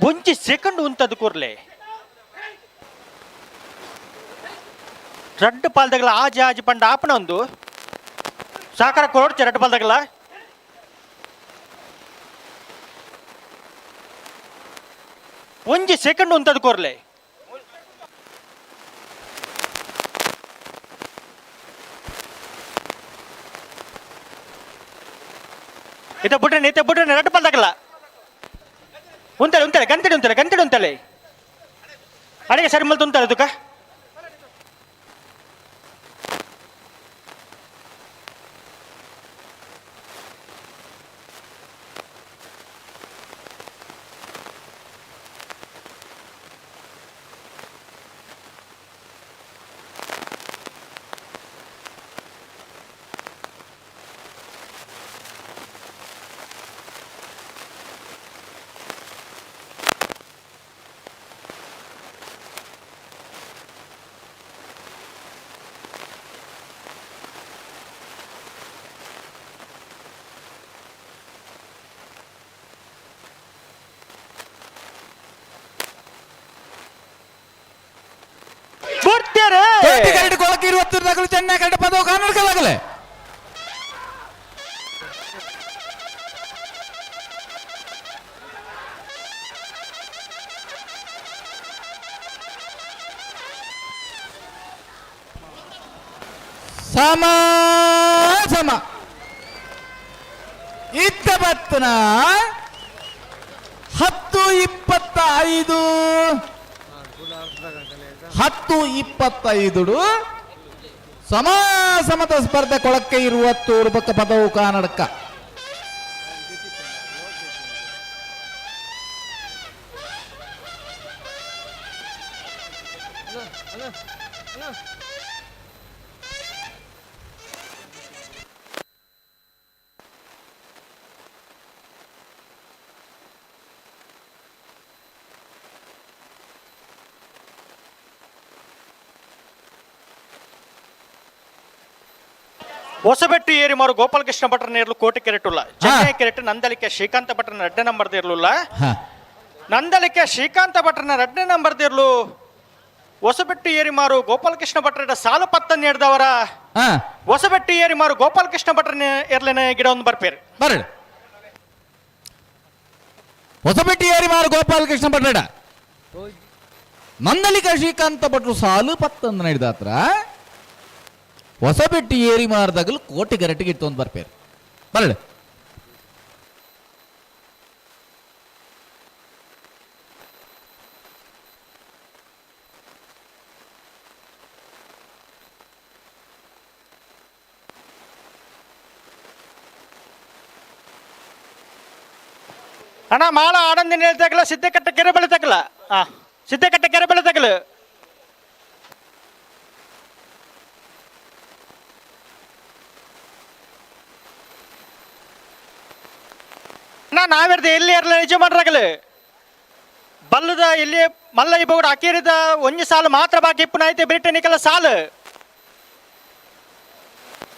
ಒಂಚಿ ಸೆಕೆಂಡ್ ಉಂತದು ಕೂರ್ಲೆ ರಡ್ಡು ಪಾಲ್ದಾಗಲ್ಲ ಆಜಿ ಪಂಡ ಆಪಣ ಒಂದು ಸಾಕಾರ ಕೊರಡ್ಚೆ ರಡ್ಡು ಪಾಲ್ದಾಗಲ್ಲ ಒಂಜಿ ಸೆಕೆಂಡ್ ಉಂತದು ಕೂರ್ಲೆ ಇತ ಬಿಟ್ರೆ ರಡ್ಡು ಪಾಲ್ದಾಗಲ್ಲ ಉಂತಲೆ ಗಂಟೆ ಉಂತಲೆ ಅಡಿಗೆ ಸರಿ ಮಲ್ತು ಉಂತಲೆ ತುಕ ಕೊಳಕ್ಕೆ 20 ತಗಲು ಚೆನ್ನೈ ಕರೆಕ್ಟ್ ಪದವು ಕರ್ನಾಟಕದಾಗಲೇ ಸಮ ಸಮ ಇತ್ತ ಬತ್ತನ 10:25 10:25 ಸಮತ ಸ್ಪರ್ಧೆ ಕೊಳಕ್ಕೆ ಇರುವ ತೂರ್ಬಕ್ಕ ಪದವು ಕಾನಡಕ ಹೊಸಬೆಟ್ಟು ಏರಿಮಾರು ಗೋಪಾಲಕೃಷ್ಣ ಭಟ್ರ ನೇರ್ಲು ಕೋಟೆ ಕೆರೆಟುಲ್ಲ ಚೆನ್ನೈ ಕೆರೆಟ್ ನಂದಲಿಕೆ ಶ್ರೀಕಾಂತ ಭಟ್ರನ 2 ನಂಬರ್ ಇರ್ಲಿಲ್ಲ ನಂದಲಿಕೆ ಶ್ರೀಕಾಂತ ಭಟ್ರನ 2 ನಂಬರ್ ಇರ್ಲು ಹೊಸಬೆಟ್ಟು ಏರಿಮಾರು ಗೋಪಾಲಕೃಷ್ಣ ಭಟ್ರ ಸಾಲು ಪತ್ತ ನೀಡಿದವರ ಹೊಸಬೆಟ್ಟು ಏರಿಮಾರು ಗೋಪಾಲಕೃಷ್ಣ ಭಟ್ರನ ಎರ್ಲೆನ ಗಿಡ ಒಂದು ಬರ್ಪೇರು ಬರಡು ಹೊಸಬೆಟ್ಟಿ ಏರಿಮಾರು ಗೋಪಾಲಕೃಷ್ಣ ಭಟ್ರಡ ನಂದಲಿಕ ಶ್ರೀಕಾಂತ ಭಟ್ರು ಸಾಲು ಪತ್ತಂದು ನಡೆದಾತ್ರ ಹೊಸಬೆಟ್ಟಿ ಏರಿ ಮಾರ್ದಾಗಲು ಕೋಟೆ ಗರಟಿಗೆ ಇಟ್ಟು ಒಂದು ಬರ್ಪೇರು ಬರಡು ಅಣ್ಣ ಮಾಳ ಆಡಂದಿನ ಹೇಳ್ತಾಗಲ್ಲ ಸಿದ್ದಕಟ್ಟೆ ಕೆರೆ ಬೆಳೆತಾಗಲ್ಲ ಸಿದ್ದಕಟ್ಟೆ ಕೆರೆ ಬೆಳೆತಾಗಲ್ಲ ನಾವಿರ್ದೆ ಎಲ್ಲಿ ಇರಲ್ಲ ಯಜಮಾನ್ರಾಗಲ್ಲ ಬಲ್ಲದ ಇಲ್ಲಿ ಮಲ್ಲ ಇಬ್ಬರು ಅಕೇರಿದ ಒಂಜಿ ಸಾಲು ಮಾತ್ರ ಬಾಕಿ ಇಪ್ಪನ ಐತೆ ಬ್ರಿಟನಿಕಲ್ಲ ಸಾಲು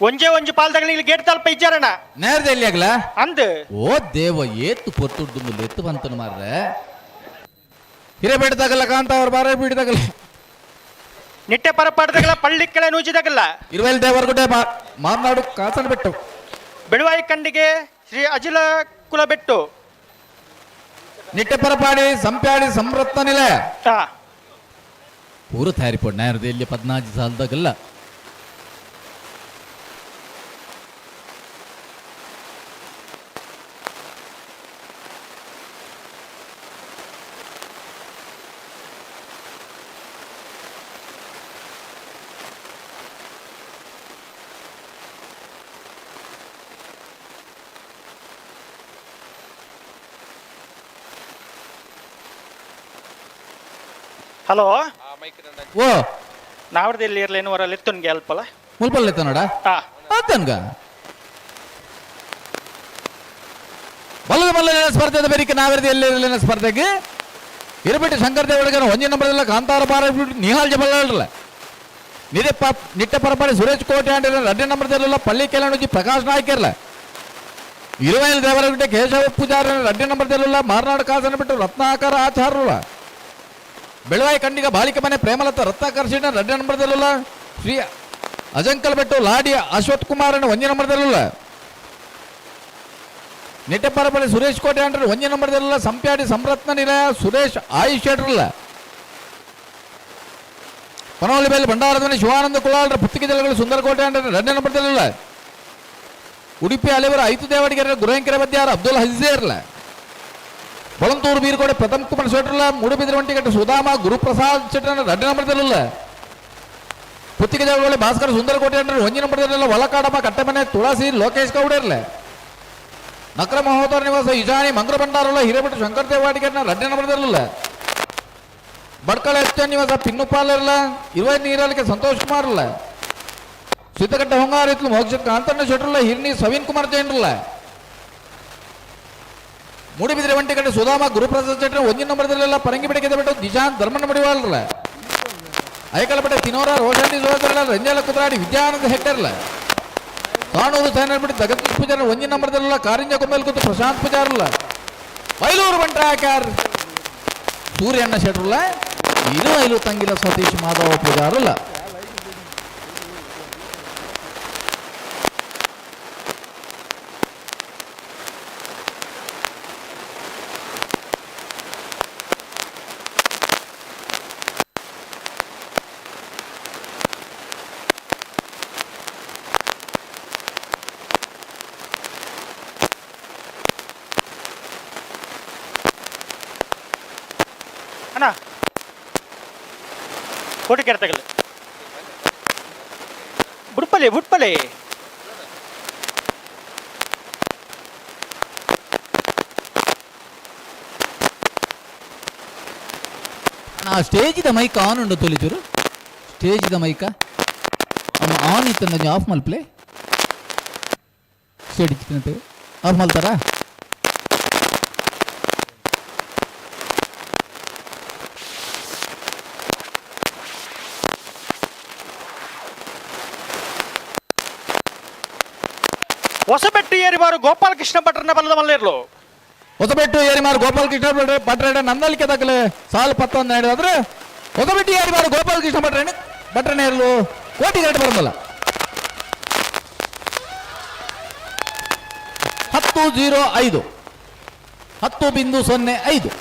ಒಂಜೆ ಪಾಲ್ದಾಗಲಿ ಇಲ್ಲಿ ಗೇಟ್ ತಲ್ಪ ಇಜ್ಜಾರಣ ನೇರದೆ ಎಲ್ಲಿ ಆಗಲ್ಲ ಅಂದ್ ಓ ದೇವ ಏತು ಪೊತ್ತುಡ್ದು ಮುಲ್ಲು ಎತ್ತು ಬಂತನು ಮಾರ್ರೆ ಹಿರೇಬೇಡ್ದಾಗಲ್ಲ ಕಾಂತ ಅವ್ರ ಬಾರ ಬಿಡ್ದಾಗಲ್ಲ ನಿಟ್ಟೆ ಪರಪಾಡ್ದಾಗಲ್ಲ ಪಳ್ಳಿ ಕೆಳೆ ನೂಜಿದಾಗಲ್ಲ ಇರುವೆಲ್ ದೇವರಗುಡ್ಡೆ ಮಾರ್ನಾಡು ಕಾಸನ ಬೆಟ್ಟು ಬೆಳುವಾಯಿ ಕಂಡಿಗೆ ಶ್ರೀ ಅಜಿಲ ಕುಲ ಬೆಟ್ಟು ನಿಟ್ಟೆ ಪರಪಾಡಿ ಸಂಪ್ಯಾಡಿ ಸಂರತ್ನ ನಿಲಯ ಪೂರ ತಯಾರಿ ಪಡ್ ನೇರದೆ ಇಲ್ಲಿ 14 ಸಾಲದಾಗಲ್ಲ ಹಲೋ ಓ ನಾವ್ರದ್ದು ಇಲ್ಲಿ ಇರ್ಲೇನು ವರ ಲಿತ್ತುನ್ಗೆ ಅಲ್ಪಲ್ಲ ಮುಲ್ಪಲ್ಲ ನೋಡ ಆತನ್ಗ ಬಲ್ಲದ ಮಲ್ಲ ಸ್ಪರ್ಧೆದ ಬೇರಿಕೆ ನಾವಿರ್ದು ಎಲ್ಲಿ ಸ್ಪರ್ಧೆಗೆ ಇರಬಿಟ್ಟು ಶಂಕರ್ ದೇವಡಿಗನ 1 ನಂಬರ್ದಲ್ಲ ಕಾಂತಾರ ಬಾರ ನಿಹಾಲ್ ಜಬಲ್ಲ ನಿಟ್ಟ ಪರಪಾಡಿ ಸುರೇಶ್ ಕೋಟೆ ಅಂಡಿರ 2 ನಂಬರ್ದಲ್ಲ ಪಳ್ಳಿ ಕೆಲನುಜಿ ಪ್ರಕಾಶ್ ನಾಯ್ಕ ಇರಲ್ಲ ಇರುವೈಲ್ ದೇವರಗುಡ್ಡೆ ಕೇಶವ ಪೂಜಾರ 2 ನಂಬರ್ದಲ್ಲ ಮಾರ್ನಾಡು ಕಾಸನ ಬಿಟ್ಟು ರತ್ನಾಕರ ಆಚಾರ್ಯಲ್ಲ ಬೆಳವಾಯಿ ಕಂಡಿಗ ಬಾಳಿಕೆ ಮನೆ ಪ್ರೇಮಲತ ರತ್ನಾಕರ್ಷಿಣ 2 ನಂಬರ್ದಲ್ಲ ಶ್ರೀ ಅಜಂಕಲ್ ಬೆಟ್ಟು ಲಾಡಿ ಅಶ್ವಥ್ ಕುಮಾರನ 1 ನಂಬರ್ದಲ್ಲ ನಿಟ್ಟೆಪರಪಳ್ಳಿ ಸುರೇಶ್ ಕೋಟೆ ಅಂಡ್ರೆ 1 ನಂಬರ್ದಲ್ಲ ಸಂಪ್ಯಾಡಿ ಸಂರತ್ನ ನಿಲಯ ಸುರೇಶ್ ಆಯುಷ್ ಶೆಟ್ರಲ್ಲ ಪನೋಲಿ ಬೇಲಿ ಭಂಡಾರದ ಮನೆ ಶಿವಾನಂದ ಕುಳಾಳ್ರ ಪುತ್ತಿಗೆ ಜಲಗಳು ಸುಂದರಕೋಟೆ ಅಂಡ್ರೆ 2 ನಂಬರ್ದಲ್ಲ ಉಡುಪಿ ಅಲೆವರ 5 ದೇವಡಿಗೆರ ಗುರಂಕೆರೆ ಬದ್ಯಾರ ಅಬ್ದುಲ್ ಹಜೀಜೆ ಇರಲ್ಲ ಕೊಳಂತೂರು ಬೀರ್ಗೋಡೆ ಪ್ರಥಮ್ ಕುಮಾರ್ ಶೆಟ್ರಲ್ಲ ಮೂಡುಬಿದ್ರೆ ಒಂಟಿಗಟ್ಟು ಸುಧಾಮ ಗುರುಪ್ರಸಾದ್ ಶೆಟ್ರನ್ನ 2 ನಂಬರ್ದಲ್ಲ ಪುತ್ತಿಗೆ ಜಲಗಳು ಭಾಸ್ಕರ್ ಸುಂದರಕೋಟೆ ಅಂದ್ರೆ 1 ನಂಬರ್ದಲ್ಲ ಒಲಕಾಡಮ್ಮ ಕಟ್ಟೆಮನೆ ತುಳಸಿ ಲೋಕೇಶ್ ಗೌಡ ಇರಲ್ಲ ನಕ್ರ ಮಹೋದರ ನಿವಾಸ ಇಜಾನಿ ಮಂಗ್ರ ಭಂಡಾರಲ್ಲ ಹಿರೇಬಿಟ್ಟು ಶಂಕರ್ ದೇವಾಡಿಗೆರ್ನ 2 ನಂಬರ್ದಲ್ಲ ಬಡ್ಕಳ ಎಚ್ಚ ನಿವಾಸ ಪಿನ್ನುಪಾಲ್ ಇರಲ್ಲ 20 ನೀರಲಿಕ್ಕೆ ಸಂತೋಷ್ ಕುಮಾರ್ ಇಲ್ಲ ಸಿದ್ದಕಟ್ಟೆ ಹೊಂಗಾರ ಇತ್ಲು ಮೋಕ್ಷ ಕಾಂತಣ್ಣ ಶೆಟ್ರಲ್ಲ ಹಿರ್ನಿ ಸವೀನ್ ಕುಮಾರ್ ಜೈನ್ ಇರಲ್ಲ ಮೂಡಿಬಿದ್ರೆ ಒಂಟಿಗಟ್ಟೆ ಸುಧಾಮ ಗುರುಪ್ರಸಾದ್ ಶೆಟ್ರ 1 ನಂಬರ್ದಲ್ಲ ಪರಂಗಿ ಬೆಡಕೆ ಬಿಟ್ಟು ನಿಶಾಂತ್ ಧರ್ಮಣ್ಣ ಮಡಿವಾಳ್ರಲ್ಲ ಐಕಲಪಟ್ಟೆ ತಿನೋರ ರೋಷಾಂಡಿ ಸೋದರಲ್ಲ ರಂಜಾಲ ಕುದ್ರಾಡಿ ವಿದ್ಯಾನಂದ ಹೆಕ್ಟರ್ಲ ಕಾಣೂರು ಸೈನರ್ ಬಿಟ್ಟು ಜಗದೀಶ್ ಪೂಜಾರ 1 ನಂಬರ್ದಲ್ಲ ಕಾರಿಂಜ ಕೊಂಬೆಲ್ ಕೂತು ಪ್ರಶಾಂತ್ ಪೂಜಾರಲ್ಲ ಬೈಲೂರು ಬಂಟ್ರಾಕ್ಯಾರ್ ಸೂರ್ಯಣ್ಣ ಶೆಟ್ರಲ್ಲ ಇದು ಐಲು ತಂಗಿಲ ಸತೀಶ್ ಮಾಧವ ಪೂಜಾರಲ್ಲ ಕೋಟಿಕೆರೆ ತಗಲು ಬುಡ್ಪಲೆ ಬುಡ್ಪಲೆ ಸ್ಟೇಜಿದ ಮೈಕ್ ಆನ್ ಉಂಡು ತೋಲಿಚೂರು ಸ್ಟೇಜಿದ ಮೈಕ ಆನ್ ಇತ್ತು ಆಫ್ ಮಲ್ಪ್ಲೆ ಸ್ಟೇಜ್ ಆಫ್ ಮಲ್ತಾರಾ ಹೊಸಬೆಟ್ಟು ಏರಿಮಾರು ಗೋಪಾಲಕೃಷ್ಣ ಭಟ್ರನ ಬಲದ ಮಲ್ಲೇರ್ಲು ಹೊಸಬೆಟ್ಟು ಏರಿಮಾರು ಗೋಪಾಲಕೃಷ್ಣ ಭಟ್ರ ನಂದಲಿಕೆ ತಕ್ಕಲೆ ಸಾಲು 11 ಹೇಳಿದ್ರೆ ಹೊಸಬೆಟ್ಟು ಏರಿಮಾರು ಗೋಪಾಲಕೃಷ್ಣ ಭಟ್ರನೇ ಇರಲು ಕೋಟಿ ಗಂಟೆ ಬರಲ್ಲ 10:05 10.05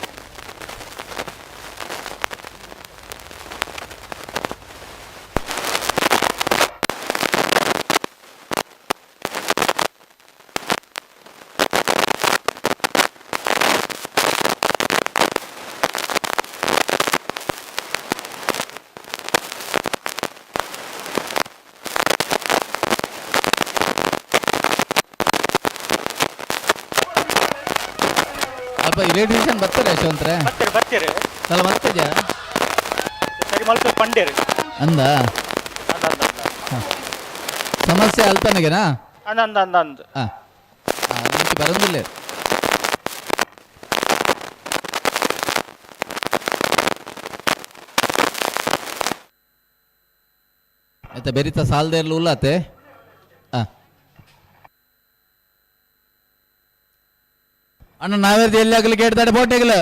ರೇಡಿಯೇಷನ್ ಬರ್ತಾರೆ ಯಶವಂತ್ರೆ ಬರ್ತೀರಿ ಅಲ್ಲ ಬರ್ತದ್ಯಾ ಸರಿ ಮಲ್ಪೆ ಪಂಡೇರಿ ಅಂದ ಸಮಸ್ಯೆ ಅಲ್ತನಗೆನಾ ಅಂದ ಅಂದ ಅಂದ ನಿಮಗೆ ಬರೋದಿಲ್ಲ ಆಯ್ತಾ ಬೆರಿತ ಸಾಲದೇ ಇರಲು ಉಲ್ಲಾತೆ ಅಣ್ಣ ನಾವೇರ್ದು ಎಲ್ಲಿ ಆಗಲಿ ಗೇಟ್ ದಾಡೆ ಬೋಟೆಗಲ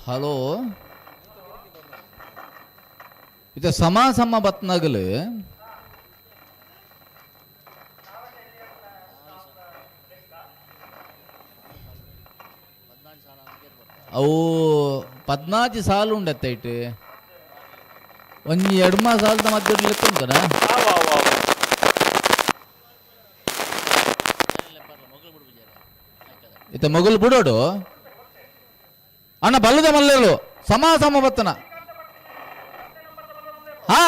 ಹಲೋ ಇದು ಸಮ ಬತ್ನಾಗಲು ಅವು 14 ಸಾಲು ಉಂಡತ್ತೈಟ್ ಒಂಜಿ 2 ಸಾಲದ ಮಧ್ಯ ಲೆಕ್ಕ ಉಂಟನ ಇತ್ತ ಮೊಗಲು ಬಿಡೋಡು ಅಣ್ಣ ಬಲ್ಲದ ಮಲ್ಲೇಳು ಸಮ ಬತ್ತನ ಹಾ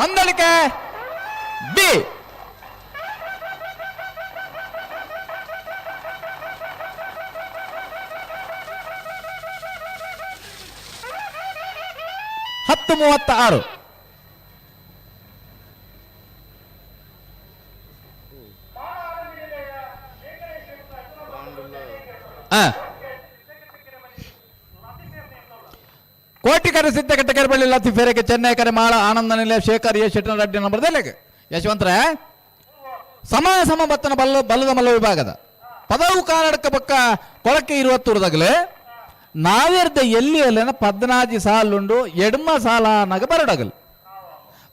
ನಂದಳಿಕೆ ಬಿ ಹತ್ತು 36 ಕೋಟಿಕರ ಸಿದ್ಧಘಟ್ಟ ಕೆರಬಳ್ಳಿ ಲತೀಫೇರೆಗೆ ಚೆನ್ನೈ ಕರೆ ಮಾಳ ಆನಂದ ನಿಲಯ ಶೇಖರ್ ಎ ಶೆಟ್ಟನ ರೆಡ್ಡಿ ನಂಬರ್ದಲ್ಲಿಗೆ ಯಶವಂತರೇ ಸಮ ಬತ್ತನ ಬಲ್ಲದ ಮಲ್ಲ ವಿಭಾಗದ ಪದವು ಕಾನಡಕ ಪಕ್ಕ ಕೊಳಕ್ಕೆ 20 ನಾವೇರ್ದ ಎಲ್ಲಿ ಅಲ್ಲೇನ 14 ಸಾಲುಂಡು ಎಡ್ಮ ಸಾಲ ನಗ ಬರಡಗಲ್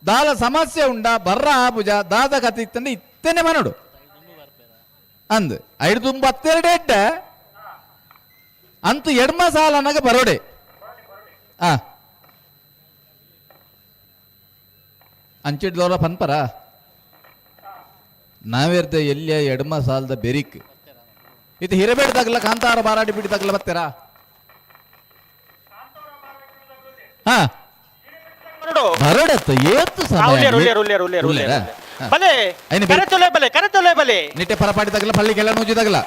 ದಾಲ ಸಮಸ್ಯೆ ಉಂಡ ಬರ್ರ ಆಪುಜ ದಾದ ಕಥೆ ಇತ್ತಂದ್ರೆ ಇತ್ತೇನೆ ಮನಡು ಅಂದ್ 5/32 ಅಂತೂ ಎಡ್ಮ ಸಾಲ ನಗ ಬರೋಡೆ ಅಂಚಿಡ್ದವರ ಪನ್ಪರ ನಾವೇರ್ದ ಎಲ್ಲಿಯ ಎಡ್ಮ ಸಾಲದ ಬೆರಿಕ್ ಇದು ಹಿರಬೇಡ್ದಾಗಲ್ಲ ಕಾಂತಾರ ಬಾರಾಡಿ ಬಿಡಿದಾಗಲ್ಲ ಬರ್ತೀರಾ ಹಾ ಬರಡು ಬರಡತ್ತು ಏತ್ತು ಸಮಯ ಉಲ್ಲೇರು ಬಲೆ ಕರೆತೊಲೆ ಬಲೆ ನಿಟ್ಟೆ ಪರಪಾಡಿ ತಗಲ ಪಳ್ಳಿಗೆಲ್ಲ ನೂಜಿ ತಗಲ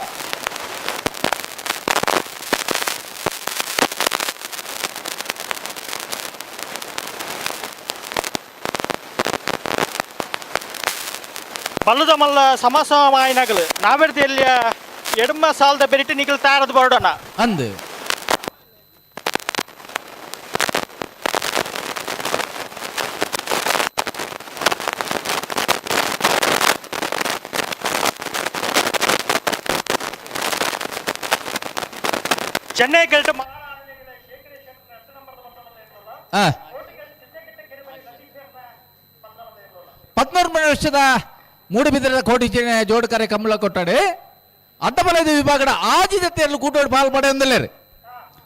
ಬಲ್ಲದ ಮಲ್ಲ ಸಮಾಸಮಾಯಿನಗಲು ನಾವೆಡ್ತಿಯಲ್ಲಿ ಎಡಮ ಸಾಲದ ಬೆರಿಟ್ಟು ನಿಗಲ್ ತಾರದ ಬರಡೋಣ ಅಂದು ಚೆನ್ನೈ ಗೆಲ್ಟ್ 14 ವರ್ಷದ ಮೂಡುಬಿದಿರೆದ ಕೋಟಿಚೆನೆ ಜೋಡಕರೆ ಕಮ್ಮಳ ಕೊಟ್ಟಾಡೆ ಅಡ್ಡಬಲದ ವಿಭಾಗದ ಆಜಿದತೆಯಲ್ಲಿ ಕೂಟೋಡು ಪಾಲ್ಪಡೆ ಒಂದಲ್ಲೇರಿ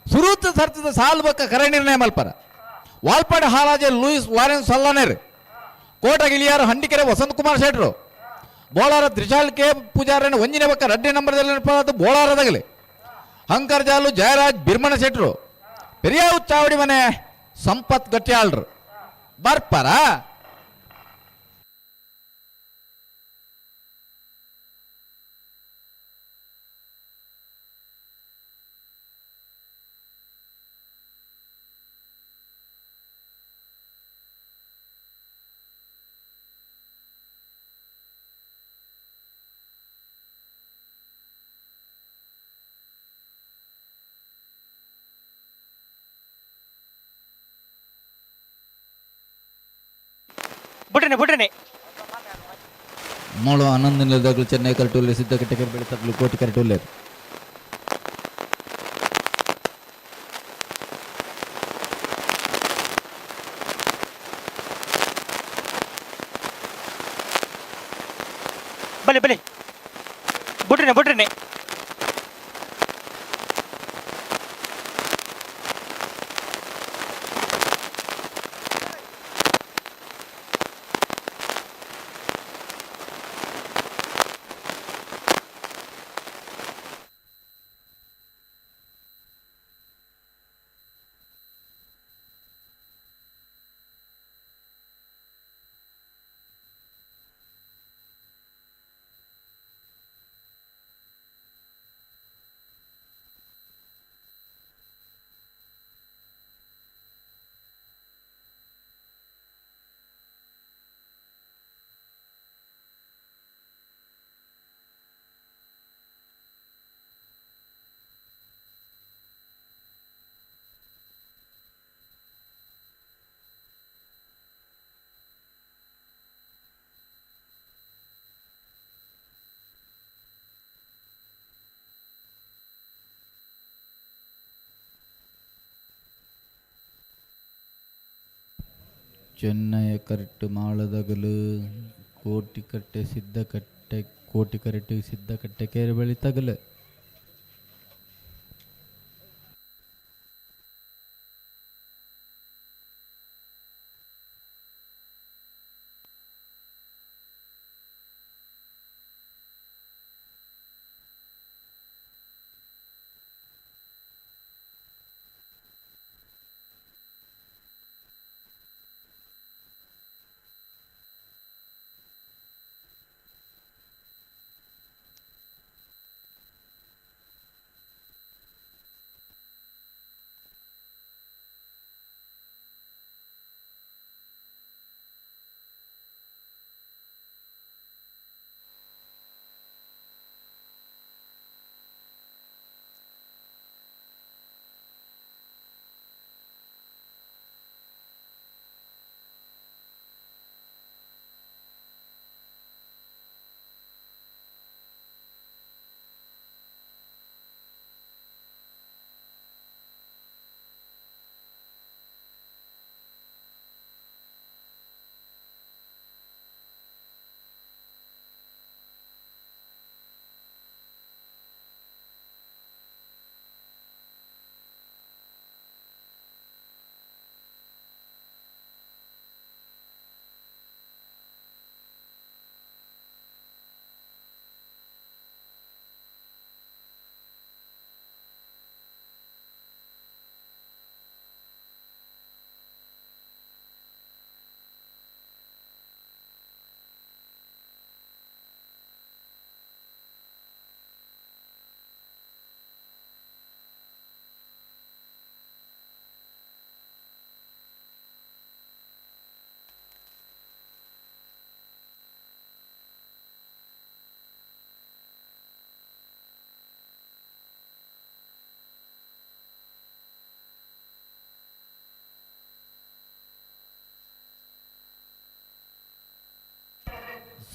ಸುರೂತ ಸರ್ತಿದ ಸಾಲು ಬಕ್ಕ ಕರೆ ನಿರ್ಣಯ ಮಲ್ಪರ ವಾಲ್ಪಾಡೆ ಹಾಲಾಜೆ ಲೂಯಿಸ್ ವಾರೆನ್ ಸೊಲ್ಲನೇರು ಕೋಟ ಗಿಳಿಯಾರು ಹಂಡಿಕೆರೆ ವಸಂತ ಕುಮಾರ್ ಶೆಟ್ರು ಬೋಳಾರ ತ್ರಿಶಾಲ್ ಕೆ ಪೂಜಾರನ ಒಂಜಿನ ಬಕ್ಕ ರಡ್ಡಿ ನಂಬರ್ದಲ್ಲಿ ಬೋಳಾರದಾಗಲಿ ಹಂಕರ್ ಜಾಲು ಜಯರಾಜ್ ಬಿರ್ಮಣ ಶೆಟ್ರು ಪೆರಿಯಾವು ಚಾವಡಿ ಮನೆ ಸಂಪತ್ ಗಟ್ಟಿಯಾಳ್ರು ಬರ್ಪಾರ ಬಿಡ್ರಿ ಮೊಳು 11 ನಿಲದಗಳು ಚೆನ್ನೈ ಕರೆಟುಲ್ಲೆ ಸಿದ್ಧಕಟ್ಟೆ ಬೆಳಿತಗಳು ಕೋಟಿ ಕರೆಟುಲ್ಲೆ ಬಲೆ ಬಿಡ್ರಿ ಚೆನ್ನೈ ಕರೆಕ್ಟ್ ಮಾಳದಗಲು ಕೋಟಿಕಟ್ಟೆ ಸಿದ್ಧಕಟ್ಟೆ ಕೋಟಿ ಕರೆಕ್ಟ್ ಸಿದ್ಧಕಟ್ಟೆ ಕೇರಿ ಬೆಳಿ ತಗಲು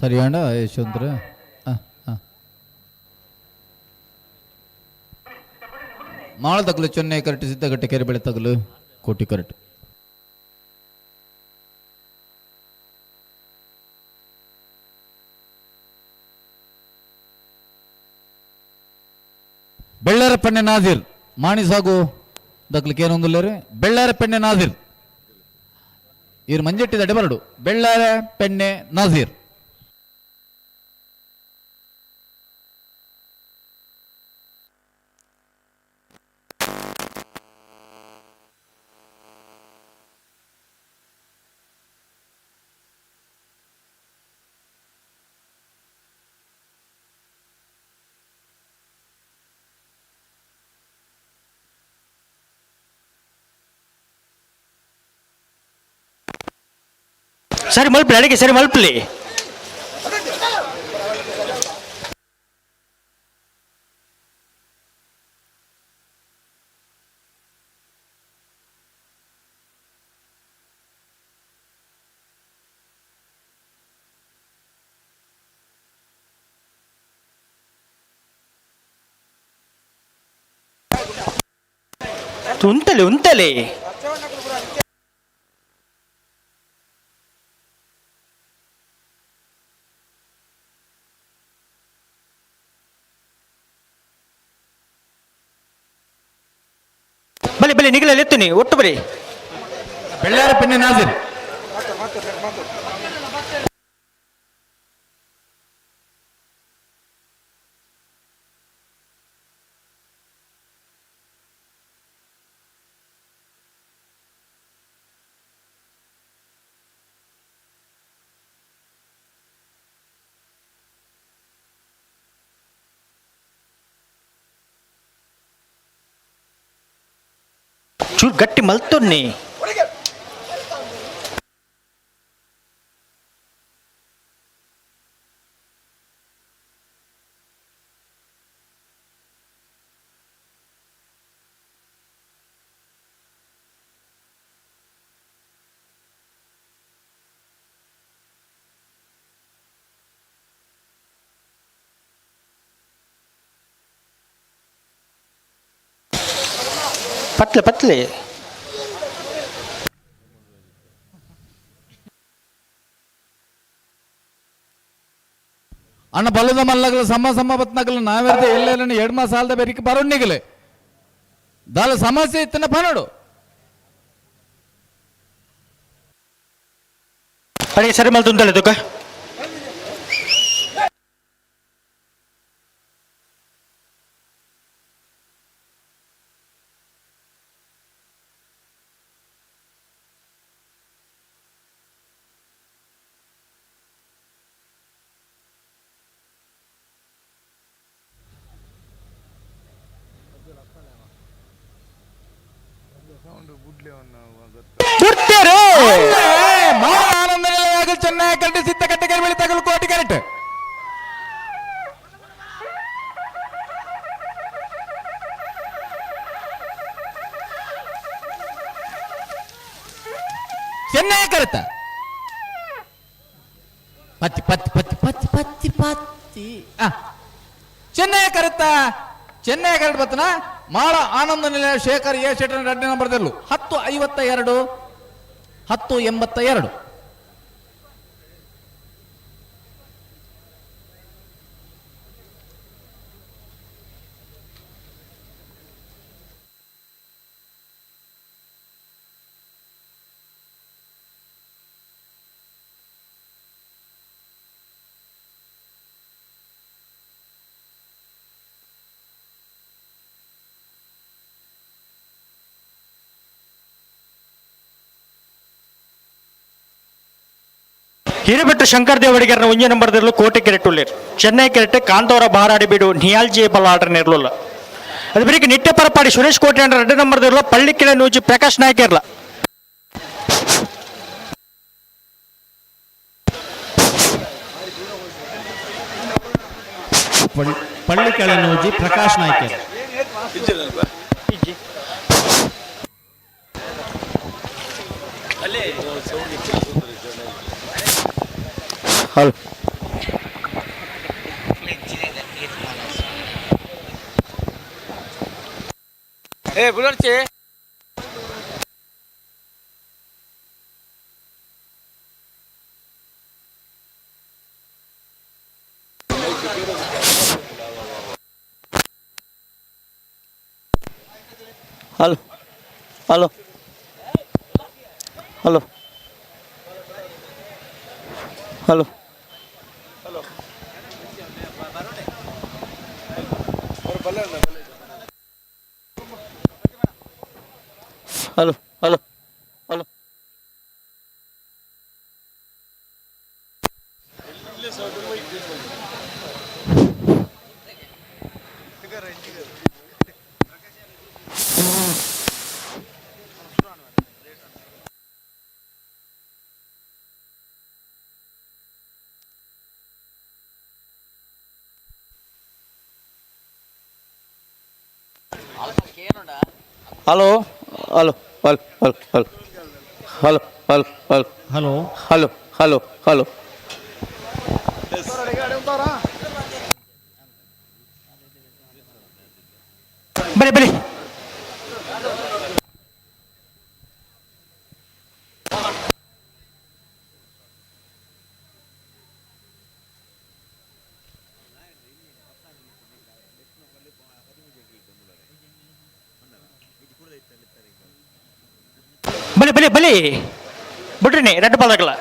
ಸರಿಯಾಣ ಯಶವಂತರ ಮಾಳ ತಗಲು ಚೆನ್ನೈ ಕರೆಕ್ಟ್ ಸಿದ್ದಗಟ್ಟೆ ಕೆರೆ ಬೆಳೆ ತಗಲು ಕೋಟಿ ಕರೆಕ್ಟ್ ಬೆಳ್ಳಾರ ಪೆಣ್ಣೆ ನಾದಿರ್ ಮಾಣಿ ಸಾಗು ದಕ್ಲಿಕ್ಕೆ ಏನೊಂದಿಲ್ಲ ಬೆಳ್ಳಾರ ಪೆಣ್ಣೆ ನಾದಿರ್ ಇವ್ರು ಮಂಜೆಟ್ಟಿದ ಅಡೆಬರಡು ಬೆಳ್ಳಾರ ಪೆಣ್ಣೆ ನಾದಿರ್ ಸರಿ ಮಲ್ಪಲಿ ಅಡಿಗೆ ಸರಿ ಮಲ್ಪಲಿ ಉಂತಲೆ ಉಂತಲೆ ಬಲಿ ಬಲಿ ನಿಗಲಲ್ಲಿ ಎತ್ತುನಿ ಒಟ್ಟು ಬರಿ ಬೆಳ್ಳಾರ ಪೆಣ್ಣೆ ನಾದಿರ್ ಚೂರು ಗಟ್ಟಿ ಮಲ್ತೊನ್ನಿ ಪತ್ಲೆ ಪತ್ಲೆ ಅಣ್ಣ ಬಲ್ಲದ ಮಲ್ಲಗಲ ಸಮ ಬತ್ನಗಲ ನಾವೆರ್ದ ಎಲ್ಲೆಲ್ಲ 2 ಮಾಸ ಸಾಲದ ಬೇರಿಕೆ ಬರೋಣಿಗಲೆ ದಾಲ ಸಮಸ್ಯೆ ಇತ್ತನ ಪನಡು ಅಡಿಗೆ ಸರಿ ಮಲ್ತುಂತಲೆ ತುಕ ಚೆನ್ನೈ ಕರೆಕ್ಟ್ ಸಿದ್ದಗಟ್ಟೆ ಕೆರೆ ಬೆಳೆ ತಗಲು ಕೋಟಿ ಕರೆಕ್ಟ್ ಚೆನ್ನೈ ಕರೆಕ್ಟ್ ಪತ್ತಿ ಪತ್ತಿ ಪತ್ತಿ ಪತ್ತಿ ಪತ್ತಿ ಪತ್ತಿ ಚೆನ್ನೈ ಕರೆಕ್ಟ್ ಚೆನ್ನೈ ಕರೆಕ್ಟ್ ಬತ್ತನ ಮಾಳ ಆನಂದ ನಿಲಯ ಶೇಖರ್ ಎ ಶೆಟ್ಟರ್ 2 ನಂಬರ್ದಲ್ಲೂ 1052 1082 ಹಿರೇಬೆಟ್ಟು ಶಂಕರ್ ದೇವಡಿಗರ್ನ 1 ನಂಬರ್ದಲ್ಲೂ ಕೋಟೆ ಕೆರೆಟ್ಟುಳ್ಳೇರು ಚೆನ್ನೈ ಕೆರೆಟ್ಟೆ ಕಾಂತವರ ಬಾರಾಡಿ ಬಿಡು ನಿಯಾಲ್ಜಿ ಬಲ್ಲಾಡ್ರ ನೆರಲುಲ್ಲ ಅದು ಬರೀ ನಿಟ್ಟೆ ಪರಪಾಡಿ ಸುರೇಶ್ ಕೋಟೆ ಅಂಡ್ರ 2 ನಂಬರ್ದಲ್ಲೂ ಪಳ್ಳಿಕೆಳೆ ನೂಜಿ ಪ್ರಕಾಶ್ ನಾಯ್ಕ ಇರಲ್ಲ ಪಳ್ಳಿಕೆಳೆ ನೂಜಿ ಪ್ರಕಾಶ್ ನಾಯ್ಕ ಹಲೋ ಬುಲರ್ಚಿ hello hello hello hello hello hello hello hello hello hello hello hello hello hello hello hello hello hello ಬನ್ನಿ ಬನ್ನಿ. ಬಲಿ ಬಲಿ ಬಲಿ ಬಿಡ್ರಿ ರೆಡ್ ಬಾಲ್ ಆಗಲ್ಲ.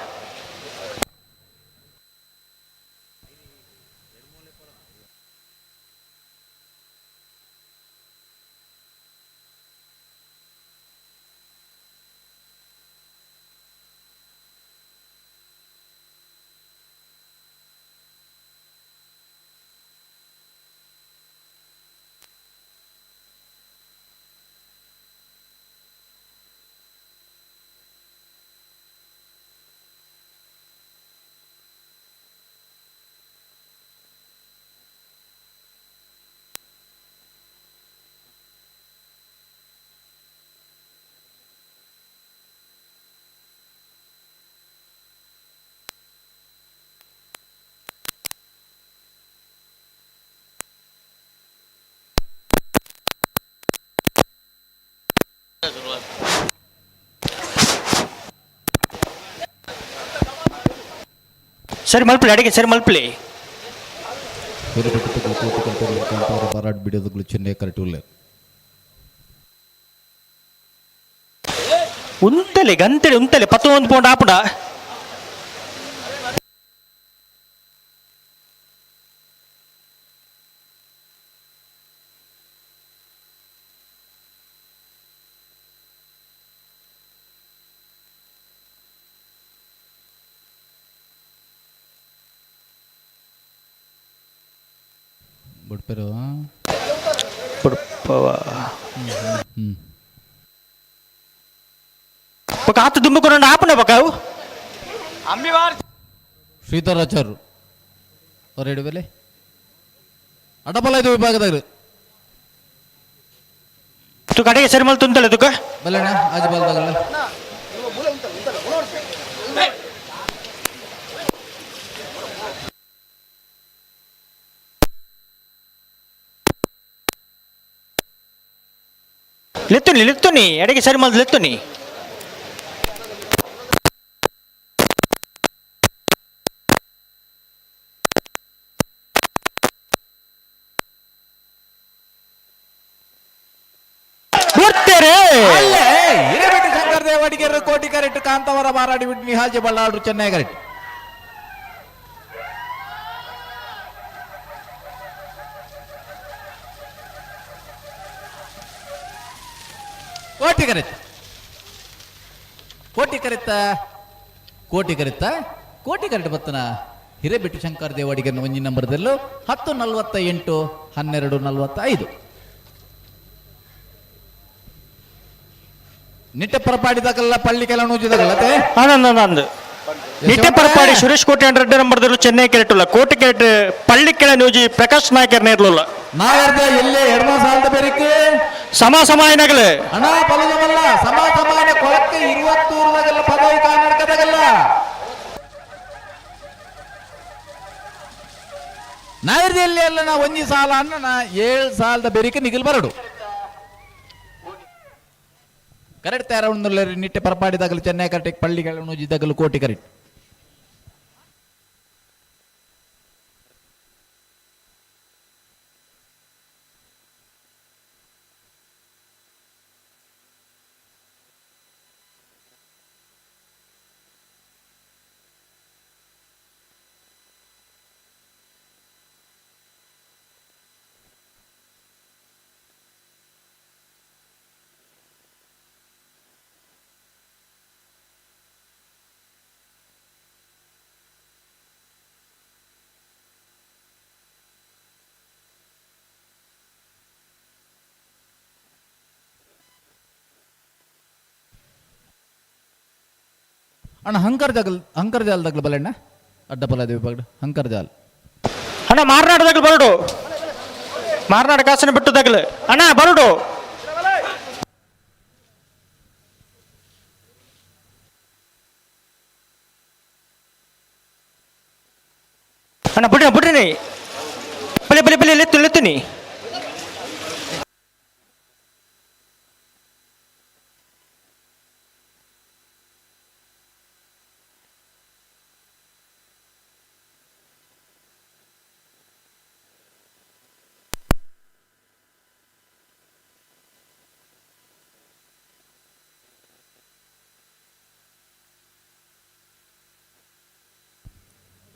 ಸರಿ ಮಲ್ಪಲಿ ಅಡಿಗೆ ಸರಿ ಮಲ್ಪಲಿ ಬಾರಾಡ್ ಬಿಡೋದು ಚೆನ್ನೈ ಕರೆಕ್ಟ್ ಉಂತಲೆ ಗಂತಲೆ ಉಂತಲೆ 11 ಪೌಂಡ್ ಆಪುಡ ಬಡ್ಪೆರು ಆತ ದುಂಬಿಕೊಂಡು ಆಪನೆ ಬಕಾವು ಶ್ರೀಧರಾಚಾರ್ಯರು ಅವ್ರ ಎರಡು ಬೆಲೆ ಅಡಬಲ ಇದು ವಿಭಾಗದಾಗ ತು ಕಡೆಗೆ ಸರಿ ಮಲ್ ತುಂತಲೆ ತುಕ ಬಲ್ಲಣ್ಣ ಆಜು ಬಾಲ್ದಾಗಲ್ಲ ಲೆತ್ತುನಿ ಎಡೆಗೆ ಸರಿ ಮಲ್ ಲೆತ್ತುನಿ ಹಿರೇಬೇಟಿ ಶಂಕರ್ ದೇವಡಿಗೆರು ಕೋಟಿ ಕರೆಕ್ಟ್ ಕಾಂತವರ ಬಾರಾಡಿ ಬಿಟ್ಟು ನಿಹಾಜೆ ಬಳ್ಳಾಡ್ರು ಚೆನ್ನೈ ಕರೆಕ್ಟ್ ಕೋಟಿ ಕರೆಕ್ಟ್ ಕೋಟಿ ಕರೆಕ್ಟ ಕೋಟಿ ಕರೆಕ್ಟ ಕೋಟಿ ಕರೆಕ್ಟ್ ಬತ್ತನ ಹಿರೇಬೇಟಿ ಶಂಕರ್ ದೇವಡಿಗೆರ ಒಂಜಿ ನಂಬರ್ದಲ್ಲೂ 10:48 12:45 ನಿಟ್ಟೆ ಪರಪಾಡಿದಾಗಲ್ಲ ಪಳ್ಳಿ ಕೆಲ ನೂಜಿದಾಗಲ್ಲತೆ ಆನಂದ ನಿಟ್ಟೆ ಪರಪಾಡಿ ಸುರೇಶ್ ಕೋಟೆ ರೆಡ್ ನಂಬರ್ದಲ್ಲೂ ಚೆನ್ನೈ ಕೆರೆಟಲ್ಲ ಕೋಟೆ ಕೆರೆಟ್ ಪಳ್ಳಿ ಕೆಳ ನೂಜಿ ಪ್ರಕಾಶ್ ನಾಯಕರ್ನ ಇರ್ಲಿಲ್ಲ ನಾಗರ್ದ ಎಲ್ಲೇ ಎರಡನೇ ಸಾಲದ ಬೇರಿಕೆ ಸಮಾಯನಗಳೇ ಹಣ ಪಲದವಲ್ಲ ಸಮಾನ ಕೊಳಕ್ಕೆ 20 ಪದವಿ ಕರ್ನಾಟಕದಾಗಲ್ಲ ನಾಗರ್ದಲ್ಲಿ ಅಲ್ಲ ನಾ ಒಂಜಿ ಸಾಲ ಅನ್ನ ನಾ 7 ಸಾಲದ ಬೇರಿಕೆ ನಿಗಿಲ್ ಬರಡು ಕರೆಕ್ಟ್ ತಯಾರ ನಿಟ್ಟೆ ಪರಪಾಡಿದಾಗಲು ಚೆನ್ನೈ ಕರೆಕ್ಟ್ ಪಳ್ಳಿಗಳನ್ನು ಜಿದ್ದಾಗಲು ಕೋಟಿ ಕರೆಕ್ಟ್ ಅಣ್ಣ ಹಂಕರ್ ಜಾಲದಾಗಲು ಬಲಣ್ಣ ಅಡ್ಡಪಲ ದೇವಿ ಪಗಡು ಹಂಕರ್ ಜಾಲ್ ಅಣ್ಣ ಮಾರ್ನಾಡದಾಗಲು ಬರಡು ಮಾರ್ನಾಡ ಕಾಸಿನ ಬಿಟ್ಟದಾಗಲು ಅಣ್ಣ ಬರಡು ಅಣ್ಣ ಬಿಡ್ರಿ ಬಲಿ ಲೆತ್ತೀನಿ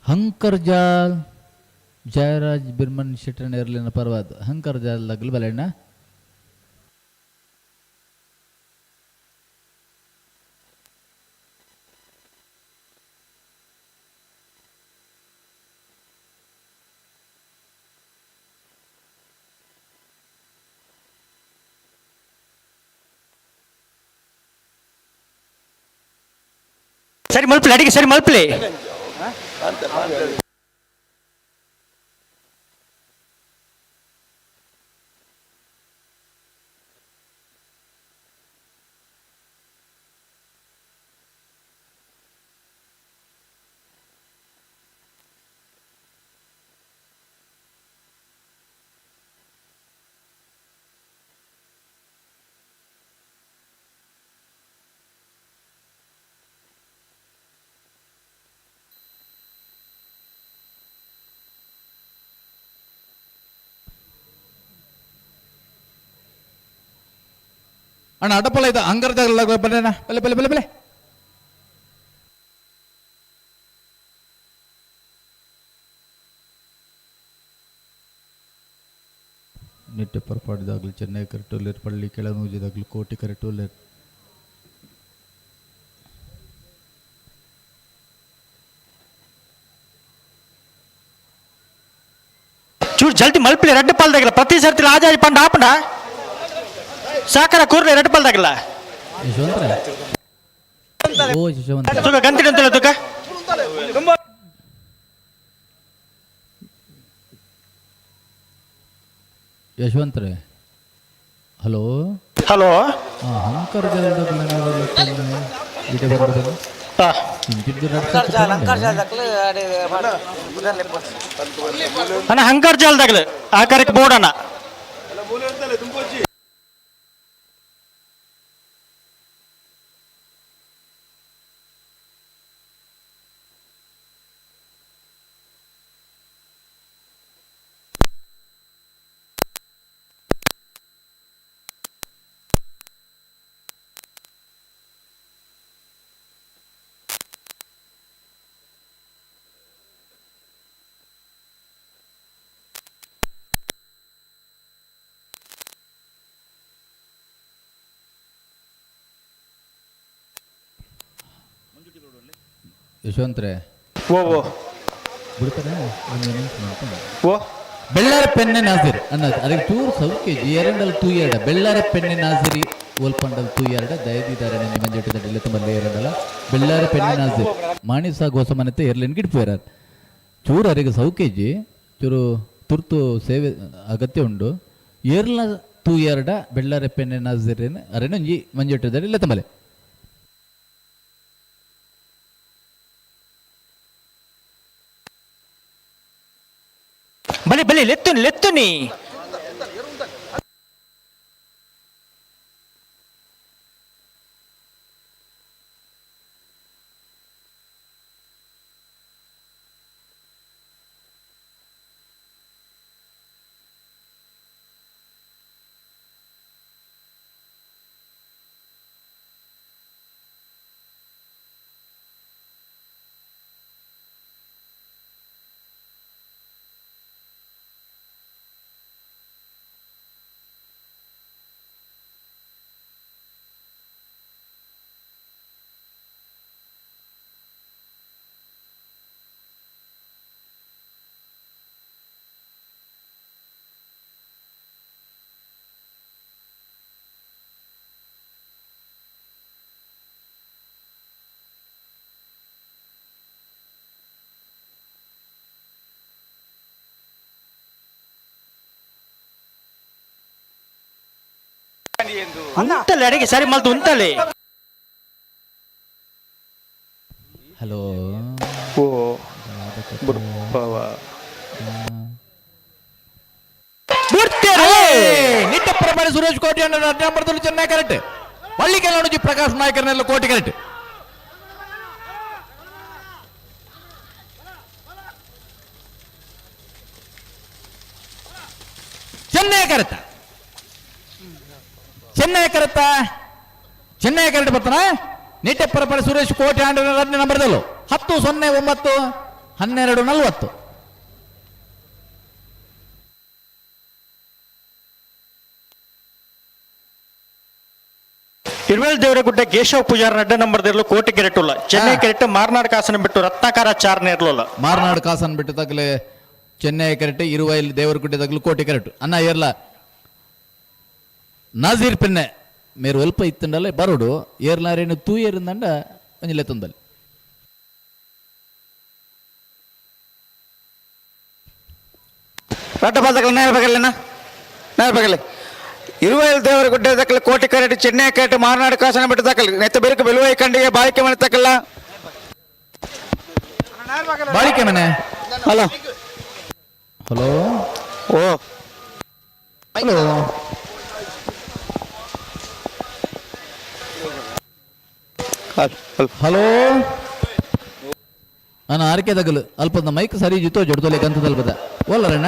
ಹಂಕರ್ ಜಾಲ್ ಜಯರಾಜ್ ಬಿರ್ಮನ್ ಶೆಟ್ಟರ್ ಇರಲಿನ ಪರವಾದ ಹಂಕರ್ ಜಾಲ್ದಾಗಲು ಬಲಣ್ಣ ಸರಿ ಮಲ್ಪಲೆ ಅಡಿಗೆ ಸರಿ ಮಲ್ಪಲೆ ಅಣ್ಣ ಅಡ್ಡಪಲ ಇದು ಹಂಕರ್ ಜಾಲ ಬಲ್ಲೇನ ಬಲೆ ನಿಟ್ಟೆ ಪರಪಾಡಿದಾಗಲು ಚೆನ್ನೈ ಕರೆಕ್ಟೋಲೇರ್ ಪಳ್ಳಿ ಕೆಳನೂಜಿದಾಗಲು ಕೋಟಿ ಕರೆಕ್ಟೋಲೇರ್ ಚೂರು ಜಲ್ದಿ ಮಲ್ಪಲೆ ರೆಡ್ ಪಾಲ್ದಾಗಿಲ್ಲ ಪ್ರತಿ ಸರ್ತಿ ಆಜಾಜಿ ಪಂಡ ಆಪಂಡ ಸಾಕರ ಕೂರ್ಲೆ ರೆಡ್ ಪಾಲ್ದಾಗಿಲ್ಲ ಯಶವಂತರ ಓ ಯಶವಂತ ತುಕ ಗಂತಿನ ಅಂತಿಲ್ಲ ತುಕ ಯಶವಂತರೇ ಹಲೋ ಹಂಕರ್ ಜಾಲದಾಗಲು ಅಣ್ಣ ಹಂಕರ್ ಜಾಲದಾಗಲು ಆ ಕರೆಕ್ಟ್ ಬೋರ್ಡ್ ಅಣ್ಣ ಯಶವಂತರೇ ಓ ಬಿಡ್ತಾರೆ ಓ ಬೆಳ್ಳಾರೆ ಪೆನ್ನೆ ನಾಸಿರ್ ಅನ್ನೋದು ಅದಕ್ಕೆ ಚೂರು ಸೌಖ್ಯ ಎರಡಲ್ಲಿ ತೂ ಎರಡ ಬೆಳ್ಳಾರೆ ಪೆನ್ನೆ ನಾಸಿರಿ ಓಲ್ಪಂಡಲ್ ತೂ ಎರಡ ದಯದಿದ್ದಾರೆ ನನ್ನ ಮಂಜೆಟ್ಟಿದ ಇಲ್ಲ ತುಂಬ ಎರಡಲ್ಲ ಬೆಳ್ಳಾರೆ ಪೆನ್ನೆ ನಾಸಿರ್ ಮಾಣಿಸ ಗೋಸಮನತೆ ಎರಲೇನು ಗಿಡ್ಪೋಯಾರ ಚೂರು ಅರಿಗೆ ಸೌಖ್ಯಜಿ ಚೂರು ತುರ್ತು ಸೇವೆ ಅಗತ್ಯ ಉಂಡು ಏರ್ಲ ತೂ ಎರಡ ಬೆಳ್ಳಾರೆ ಪೆನ್ನೆ ನಾಸಿರೇನು ಅರೇನು ಈ ಮಂಜೆಟ್ಟಿದ್ದಾರೆ ಇಲ್ಲ ತಮ್ಮಲೆ ಬಲಿ ಲೆತ್ತುನಿ ಉಂಟಲೆ ಅಡಿಗೆ ಸರಿ ಮಲ್ತು ಉಂಟಲೆ. ಹಲೋ ಓ ಬುಡ್ಪವ. ನಿಟ್ಟ ಪ್ರಮಾಣ ಸುರೇಶ್ ಕೋಟಿ ಅಣ್ಣ ನಂಬರ್ದಲ್ಲಿ ಚೆನ್ನೈ ಕರೆಕ್ಟ್. ಮಲ್ಲಿಗೆ ನೋಡಿಜಿ ಪ್ರಕಾಶ್ ನಾಯಕರನ್ನೆಲ್ಲ ಕೋಟಿ correct. Chennaya correct. Chennaya correct ಬರ್ತಾನ. ನಿಟ್ಟ ಪ್ರಮಾಣ ಸುರೇಶ್ ಕೋಟಿ ಅಣ್ಣ ನಂಬರ್ದಲ್ಲೂ 10-09-12-40. ಇರುವೆಲ್ ದೇವರಗುಡ್ಡ ಕೇಶವ ಪೂಜಾರ ಅಡ್ಡ ನಂಬರ್ದಿರ್ಲು ಕೋಟಿ ಕೆರೆಟುಲ್ಲ. ಚೆನ್ನೈ ಕೆರೆಟ್ ಮಾರ್ನಾಡ್ ಕಾಸನ ಬಿಟ್ಟು ರತ್ನಾಕಾರ ಚಾರ್ನ ಇರ್ಲಿಲ್ಲ. ಮಾರ್ನಾಡ್ ಕಾಸನ್ ಬಿಟ್ಟು ತಗಲೆ ಚೆನ್ನೈ ಕೆರೆಟ್ ಇರುವೈಲ್ ದೇವರಗುಡ್ಡ ತಗಲು ಕೋಟಿ ಕೆರೆಟ್ ಅನ್ನ ಏರ್ಲ ನಾಜೀರ್ ಪೆನ್ನೆ ಮೇರು ಅಲ್ಪ ಇತ್ತಂಡಲ್ಲೇ ಬರೋಡು ಏರ್ಲಾರೇನು ತೂ ಏರಿಂದಂಡ ಒಂಜಿಲೆ ತಂದಲ್ಲಿ. ರಟ್ಟ ಬಾದಕಲ ನೇರ ಬಗಲೆ ಇರುವೈಲ್ ದೇವರ ಗುಡ್ಡ ದಕ್ಕಲ ಕೋಟಿ ಕರೆಟ್ ಚೆನ್ನೈ ಕೆರೆಟ್ ಮಾರ್ನಾಡ್ ಕಾಸನ ಬಿಟ್ಟು ತಕಲ್ ನೆತ್ತ ಬೆರುಕು ಬೆಲುವೈ ಕಂಡಿಗೆ ಬಾಳಿಕೆ ಮನೆ ತಕಲ್ಲ. ಬಾಳಿಕೆ ಮನೆ. ಹಲೋ ಹಲೋ ಓ ಹಲೋ ಹಲೋ ನಾನು ಆರ್ಕೆ ತಗಲು ಅಲ್ಪದ ಮೈಕ್ ಸರಿ ಜಿತ್ತೋ ಜೊಡ್ದೋಲೆ ಗಂತದಲ್ಲಿ ಬದ ಓಲ್ಲರಣ್ಣ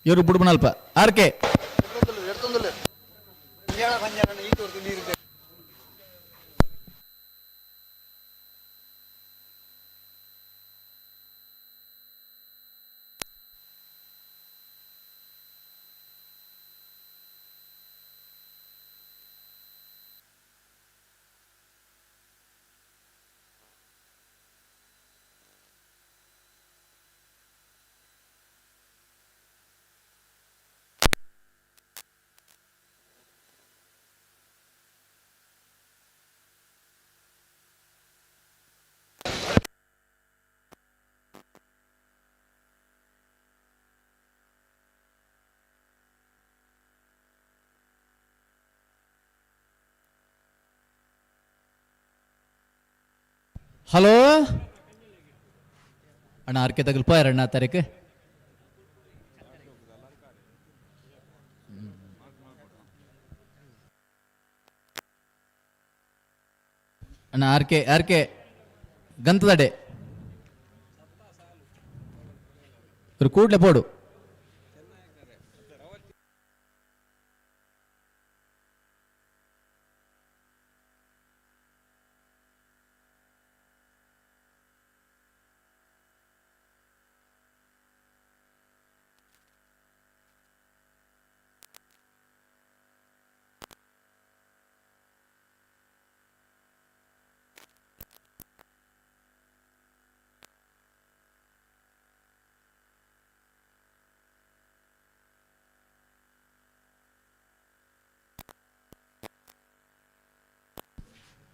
ಇವರು ಬಿಡ್ಬಣ ಅಲ್ಪ ಆರ್ಕೆ. ಹಲೋ ಅಣ್ಣ ಆರ್ಕೆ ತಗಲ್ ಪೋಯಾರಣ್ಣ ತಾರೀಕು ಅಣ್ಣ ಆರ್ಕೆ ಗಂತದಡೆ ಇವ್ರು ಕೂಡ್ಲೆ ಪೋಡು.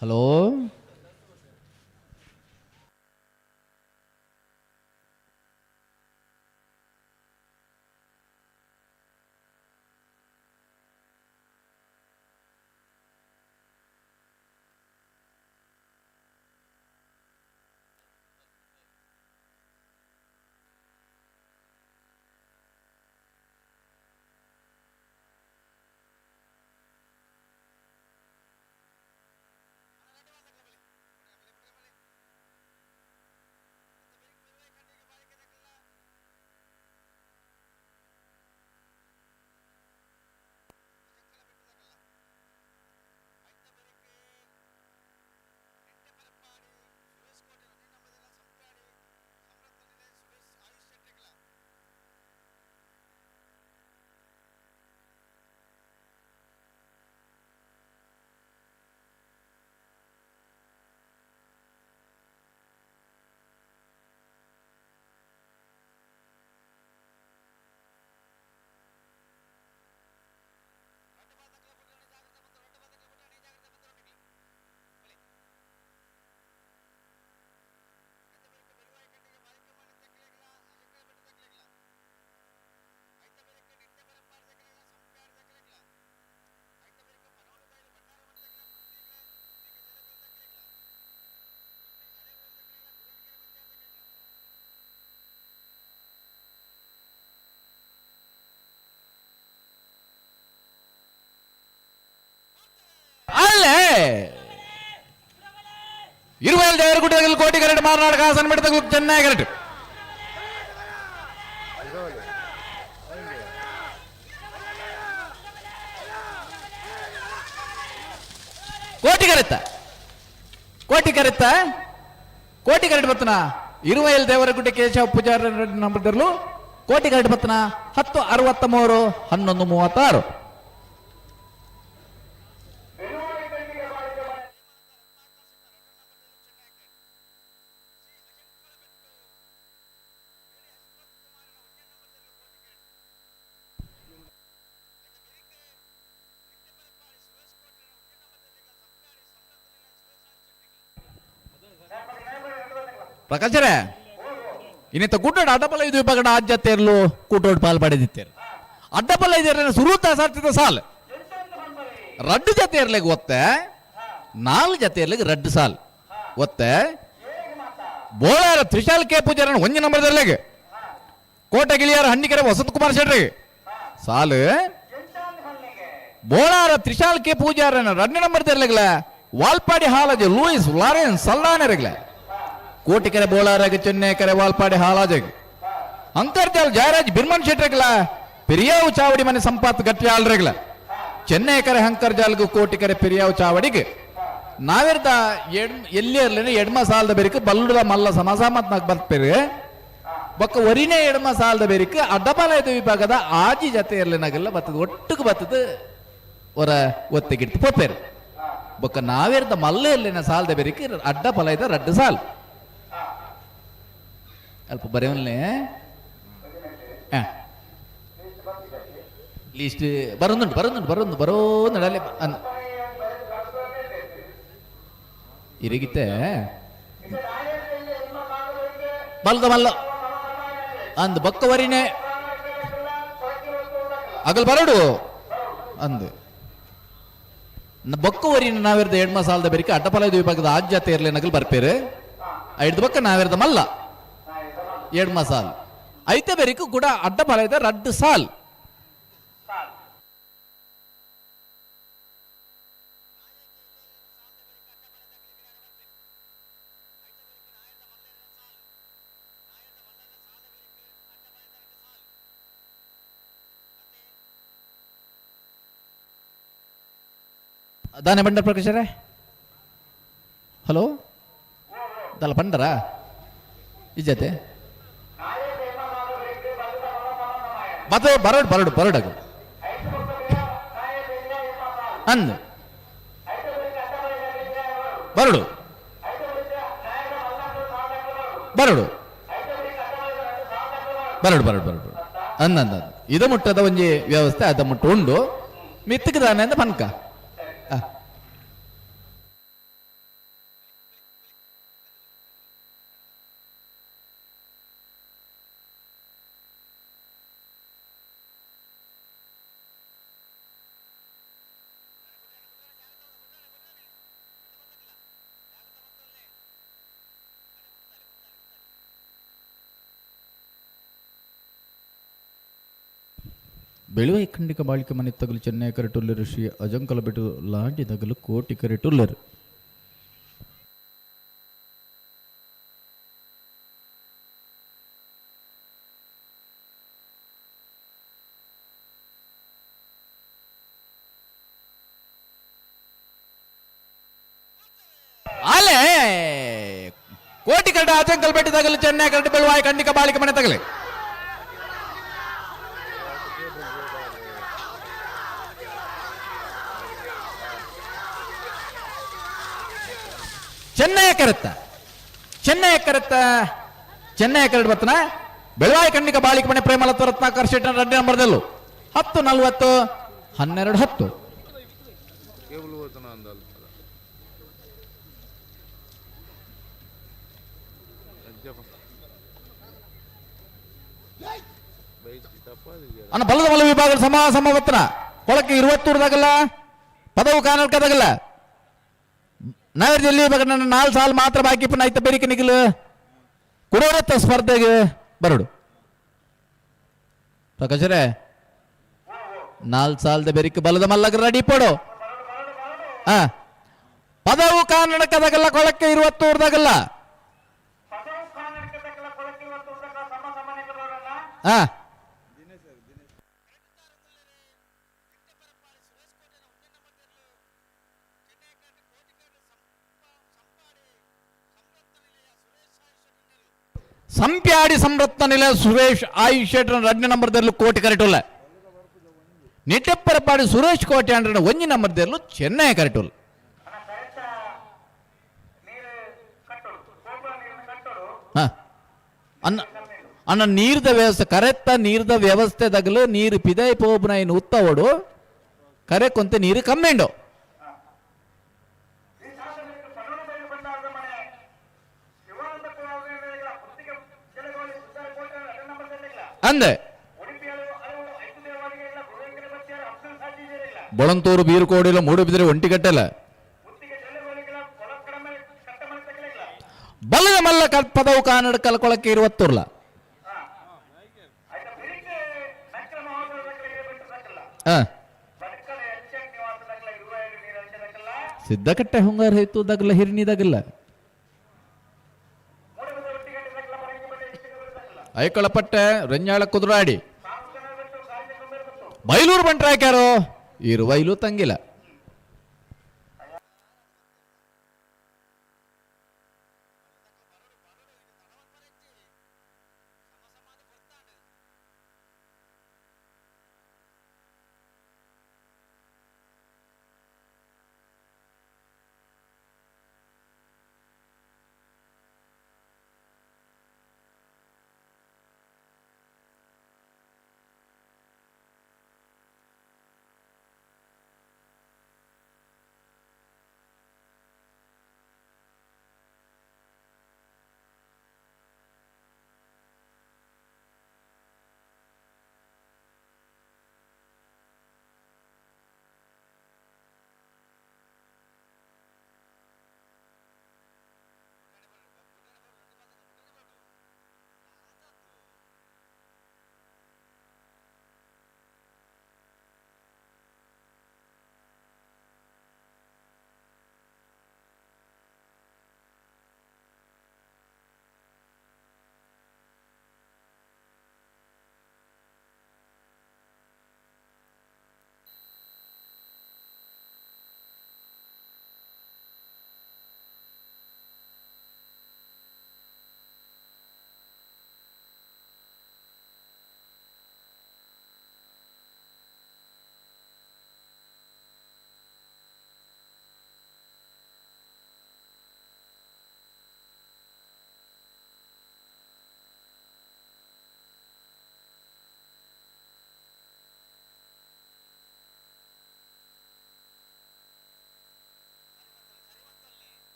ಹಲೋ ಇರುವಲ್ ದೇವರಗುಡ್ಡದಲ್ಲಿ ಕೋಟಿ ಕರೆಕ್ಟ್ ಮಾರ್ನಾಡು ಕಾಸನ್ ಬಿಡ್ತ ಚೆನ್ನೈ ಕರೆಕ್ಟ್ ಕೋಟಿ ಕರೆಕ್ಟ್ ಬತ್ತನ ಇರುವಲ್ ದೇವರಗುಡ್ಡ ಕೇಶವ ಪೂಜಾರಿ ನಂಬರ್ದರ್ಲು ಕೋಟಿ ಕರೆಕ್ಟ್ ಬತ್ತನ 1063 1136 ಪ್ರಕಾಶರೇ ಇನ್ನಿತ ಕೂಟೋಡು ಅಡ್ಡಪಲ್ಲ ಇದು ವಿಭಾಗದ ಆದ್ಯತೆಯಲ್ಲೂ ಕೂಟೋಡು ಪಾಲ್ಪಡೆದಿತ್ತೇರು ಅಡ್ಡಪಲ್ಲ ಇದರ ಸುರುತ ಸಾರ್ತಿದ ಸಾಲ್ ರಡ್ಡು ಜೊತೆ ಇರ್ಲಿಕ್ಕೆ ಒತ್ತೆ 4 ಜೊತೆ ಇರ್ಲಿಕ್ಕೆ ರಡ್ಡು ಸಾಲ್ ಒತ್ತೆ ಬೋಳಾರ ತ್ರಿಶಾಲ್ ಕೆ ಪೂಜಾರನ 1 ನಂಬರ್ ಇರ್ಲಿಕ್ಕೆ ಕೋಟೆ ಗಿಳಿಯಾರ ಹಣ್ಣಿಕೆರೆ ವಸಂತ ಕುಮಾರ್ ಶೆಟ್ಟಿ ಸಾಲು ಬೋಳಾರ ತ್ರಿಶಾಲ್ ಕೆ ಪೂಜಾರನ 2 ನಂಬರ್ ಇರ್ಲಿಲ್ಲ ವಾಲ್ಪಾಡಿ ಹಾಲಜ್ ಲೂಯಿಸ್ ಲಾರೆನ್ಸ್ ಸಲ್ಲಾನರಿಗ್ಲ ಕೋಟಿಕೆರೆ ಬೋಳಾರಾಗ ಚೆನ್ನೈಕೆರೆ ವಾಲ್ಪಾಡಿ ಹಾಲಾಜಗ್ ಅಂಕರ್ಜಾಲ್ ಜಯರಾಜ್ ಬಿರ್ಮನ್ ಶೆಟ್ರಿಗ್ಲ ಪೆರಿಯಾವು ಚಾವಡಿ ಮನೆ ಸಂಪಾತ್ ಗಟ್ಟಿ ಆಲ್ರಿಗ್ಲ ಚೆನ್ನೈಕೆರೆ ಅಂಕರ್ಜಾಲ್ಗು ಕೋಟಿಕೆರೆ ಪೆರಿಯಾವು ಚಾವಡಿಗೆ ನಾವಿರ್ದ ಎಲ್ಲಿ ಇರ್ಲೇನೆ ಎಡ್ಮ ಸಾಲದ ಬೇರಿಕೆ ಬಲ್ಲುಡ ಮಲ್ಲ ಸಮಸಾಮತ್ನಾಗ ಬರ್ಪೇರಿ ಬೊಕ್ಕ ಒರಿನೇ ಎಡ್ಮ ಸಾಲದ ಬೇರಿಕೆ ಅಡ್ಡಪಾಲಯದ ವಿಭಾಗದ ಆಜಿ ಜತೆ ಇರ್ಲೇನಾಗೆಲ್ಲ ಬರ್ತದೆ ಒಟ್ಟಿಗೆ ಬರ್ತದೆ ಹೊರ ಒತ್ತಿಗಿಡ್ತು ಪೋಪೇರು ಬೊಕ್ಕ ನಾವಿರ್ದ ಮಲ್ಲ ಇರ್ಲೇನ ಸಾಲದ ಬೇರಿಕೆ ಅಡ್ಡಪಾಲಯದ ರಡ್ಡು ಸಾಲ್ ಅಲ್ಪ ಬರೆಯವನ್ನೇ ಲೀಸ್ಟ್ ಬರೋದು ಇರಿಗಿತ್ತೆ ಬಲ್ದ ಮಲ್ಲ ಅಂದ್ ಬೊಕ್ಕವರಿನೇ ಅಗಲ್ ಬರಡು ಅಂದ್ ಬೊಕ್ಕವರಿನ ನಾವಿರ್ದ ಎಡ್ಮ ಸಾಲದ ಬೇರಿಕೆ ಅಡ್ಡಪಾಲಯದ ವಿಭಾಗದ ಆದ್ಯತೆ ಇರ್ಲಿ ನಗಲ್ ಬರ್ಪೇರು ಐದು ಬೊಕ್ಕ ನಾವಿರ್ದ ಮಲ್ಲ ಎಡ್ಮ ಸಾಲ್ ಐತೆ ಬೇರಿಕು ಕೂಡ ಅಡ್ಡಪಾಲಯದ ರಡ್ಡು ಸಾಲ್ ದಾನೆ ಬಂಡರ್ ಪ್ರಕಾಶರೇ ಹಲೋ ದಲ್ಲ ಬಂಡರಾ ಇಜ್ಜತೆ ಮತ್ತೆ ಬರಡು ಅಂದ್ ಬರಡು ಅಂದ ಇದು ಮುಟ್ಟದ ಒಂಜಿ ವ್ಯವಸ್ಥೆ ಅದ ಮುಟ್ಟು ಉಂಡು ಮಿತ್ತಿಗೆ ದಾನೆ ಅಂತ ಪನ್ಕ ಬೆಳುವ ಖಂಡಿಕ ಬಾಳಿಕೆ ಮನೆ ತಗಲು ಚೆನ್ನೈ ಕರೆಟುಲ್ಲರು ಶ್ರೀ ಅಜಂಕಲ ಬಿಟ್ಟು ಲಾಂಟಿ ತಗಲು ಕೋಟಿ ಕರೆಟುಲ್ಲರು ಅಲೆ ಕೋಟಿ ಕರಟ ಅಜಂಕಲ್ ಬೆಟ್ಟ ತಗಲು ಚೆನ್ನೈ ಕರೆಟು ಬೆಳುವಾಯಿ ಖಂಡಿಕ ಬಾಳಿಕೆ ಮನೆ ತಗಲಿ ಚೆನ್ನೈ ಕರೆಕ್ಟ್ ಬರ್ತನ ಬೆಳವಾಯಿ ಖಂಡಿಕ ಬಾಳಿಕೆ ಮನೆ ಪ್ರೇಮಲತ್ವ ರತ್ನಾಕರ್ ಶೆಟ್ಟಿ 2 ನಂಬರ್ದಲ್ಲೂ 10-40 12-10 ಅನ್ನ ಬಲ್ಲದ ಮಲ್ಲ ವಿಭಾಗದ ಸಮವತ್ತನ ಕೊಳಕ್ಕೆ 20 ಪದವು ಕಾನಲ್ಕದಾಗಲ್ಲ ನಾವಿರ್ದಲ್ಲಿ ಇವಾಗ ನನ್ನ 4 ಸಾಲ್ ಮಾತ್ರ ಬಾಕಿ ಪುನಃ ಆಯ್ತಾ ಬೇರಿಕೆ ನಿಗಲು ಕುಡೋರತ್ತ ಸ್ಪರ್ಧೆಗೆ ಬರಡು ಪ್ರಕಾಶರೇ 4 ಸಾಲದ ಬೇರಿಕೆ ಬಲದ ಮಲ್ಲಗ ರೆಡಿ ಪೋಡು ಪದವು ಕರ್ನಾಟಕದಾಗಲ್ಲ ಕೊಳಕ್ಕೆ 20 ಹಾ ಸಂಪ್ಯಾಡಿ ಸಂರತ್ನ ನಿಲಯ ಸುರೇಶ್ ಆಯುಷ್ ಶೆಟ್ಟರ್ 2 ನಂಬರ್ದಲ್ಲೂ ಕೋಟಿ ಕರೆಟುಲ್ಲ ನಿಟ್ಟೆಪ್ಪರಪಾಡಿ ಸುರೇಶ್ ಕೋಟೆ ಅಂಡ್ರೆ 1 ನಂಬರ್ದಲ್ಲೂ ಚೆನ್ನೈ ಕರೆಟುಲ್ಲ ಅನ್ನ ಅನ್ನ ನೀರ್ದ ವ್ಯವಸ್ಥೆ ಕರೆಕ್ಟ ನೀರ್ದ ವ್ಯವಸ್ಥೆ ತಗಲು ನೀರು ಪಿದೈ ಪೋಬ್ನ ಏನು ಉತ್ತವಡು ಕರೆ ಕೊಂತೆ ನೀರು ಕಮ್ಮೆಂಡು ಅಂದೆ ಬೊಳಂತೂರು ಬೀರುಕೋಡಿಲ ಮೂಡುಬಿದಿರೆ ಒಂಟಿಗಟ್ಟೆಲ ಬಲ್ಲದ ಮಲ್ಲ ಪದವು ಕಾನಡ ಕಲ್ಕೊಳಕ್ಕೆ 20 ಸಿದ್ದಕಟ್ಟೆ ಹೊಂಗಾರ ಹೇತು ದಗಲ ಹಿರಿನಿದಾಗಲ್ಲ ಐಕಳಪಟ್ಟೆ ರಂಜಾಳ ಕುದುರಾಡಿ ಬೈಲೂರು ಬಂಟ್ರ ಹಾಕ್ಯಾರೋ ಇರುವೈಲು ತಂಗಿಲ್ಲ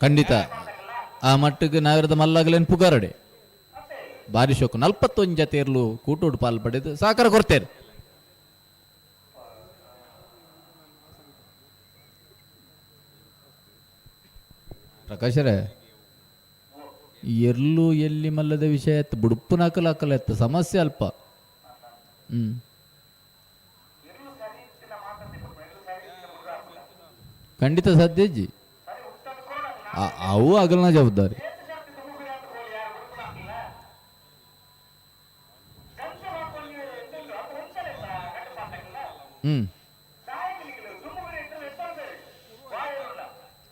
ಖಂಡಿತ ಆ ಮಟ್ಟಿಗೆ ನಾವಿರದ ಮಲ್ಲಾಗಲೇನು ಪುಗಾರಡೆ ಬಾರಿ ಶೋಕ 41 ಜತೆ ಇರಲು ಕೂಟೋಡು ಪಾಲು ಪಡೆದು ಸಹಕಾರ ಕೊಡ್ತೇನೆ ಪ್ರಕಾಶರೇ ಎಲ್ಲೂ ಎಲ್ಲಿ ಮಲ್ಲದ ವಿಷಯ ಎತ್ತ ಬುಡುಪು ನಾಕಲ ಎತ್ತ ಸಮಸ್ಯೆ ಅಲ್ಪ ಖಂಡಿತ ಸದ್ಯಜ್ಜಿ ಅವು ಅಗಲನ ಜವಾಬ್ದಾರಿ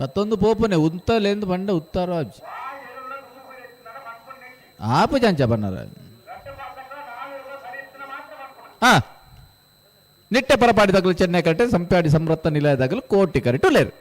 ಮತ್ತೊಂದು ಪೋಪನೆ ಉಂತಲೆಂದು ಬಂಡ ಉತ್ತಾರ ಆಪ ಚಂಚ ಬನ್ನಾರ ಹಾ ನಿಟ್ಟೆ ಪರಪಾಡಿದಾಗಲು ಚೆನ್ನೈ ಕಟ್ಟೆ ಸಂಪ್ಯಾಡಿ ಸಂರತ್ನ ನಿಲಯದಾಗಲು ಕೋಟಿ ಕರೆಟು ಲೇರು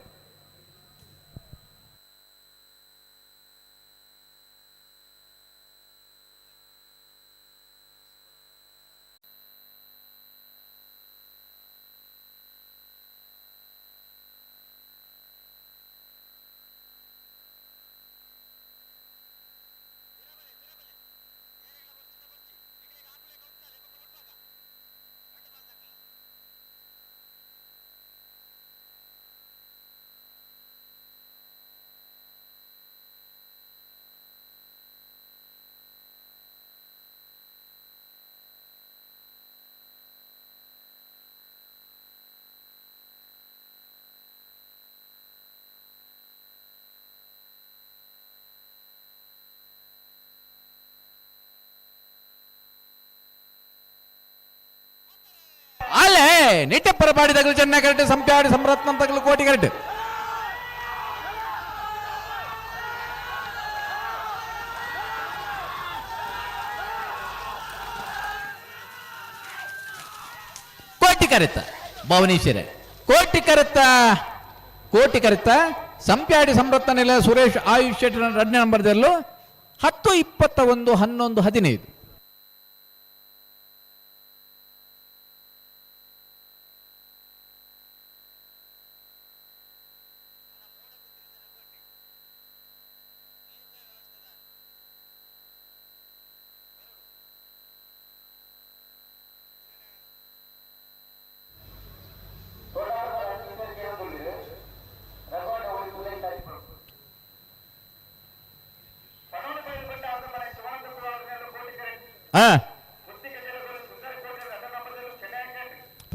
ನಿಟ್ಟೆ ಪರಪಾಡಿ ತಗಲು ಚೆನ್ನೈ ಕರೆಕ್ಟ್ ಸಂಪ್ಯಾಡಿ ಸಂರತ್ನ ತಗಲು ಕೋಟಿ ಕರೆಕ್ಟ್ ಕೋಟಿ ಕರೆತ್ತ ಭುವನೇಶ್ವರ ಕೋಟಿ ಕರೆತ್ತ ಸಂಪ್ಯಾಡಿ ಸಂರತ್ನ ನೆಲ ಸುರೇಶ್ ಆಯುಷ್ ಶೆಟ್ಟಿ 2ನೇ ನಂಬರ್ದಲ್ಲೂ 10, 21, 11, 15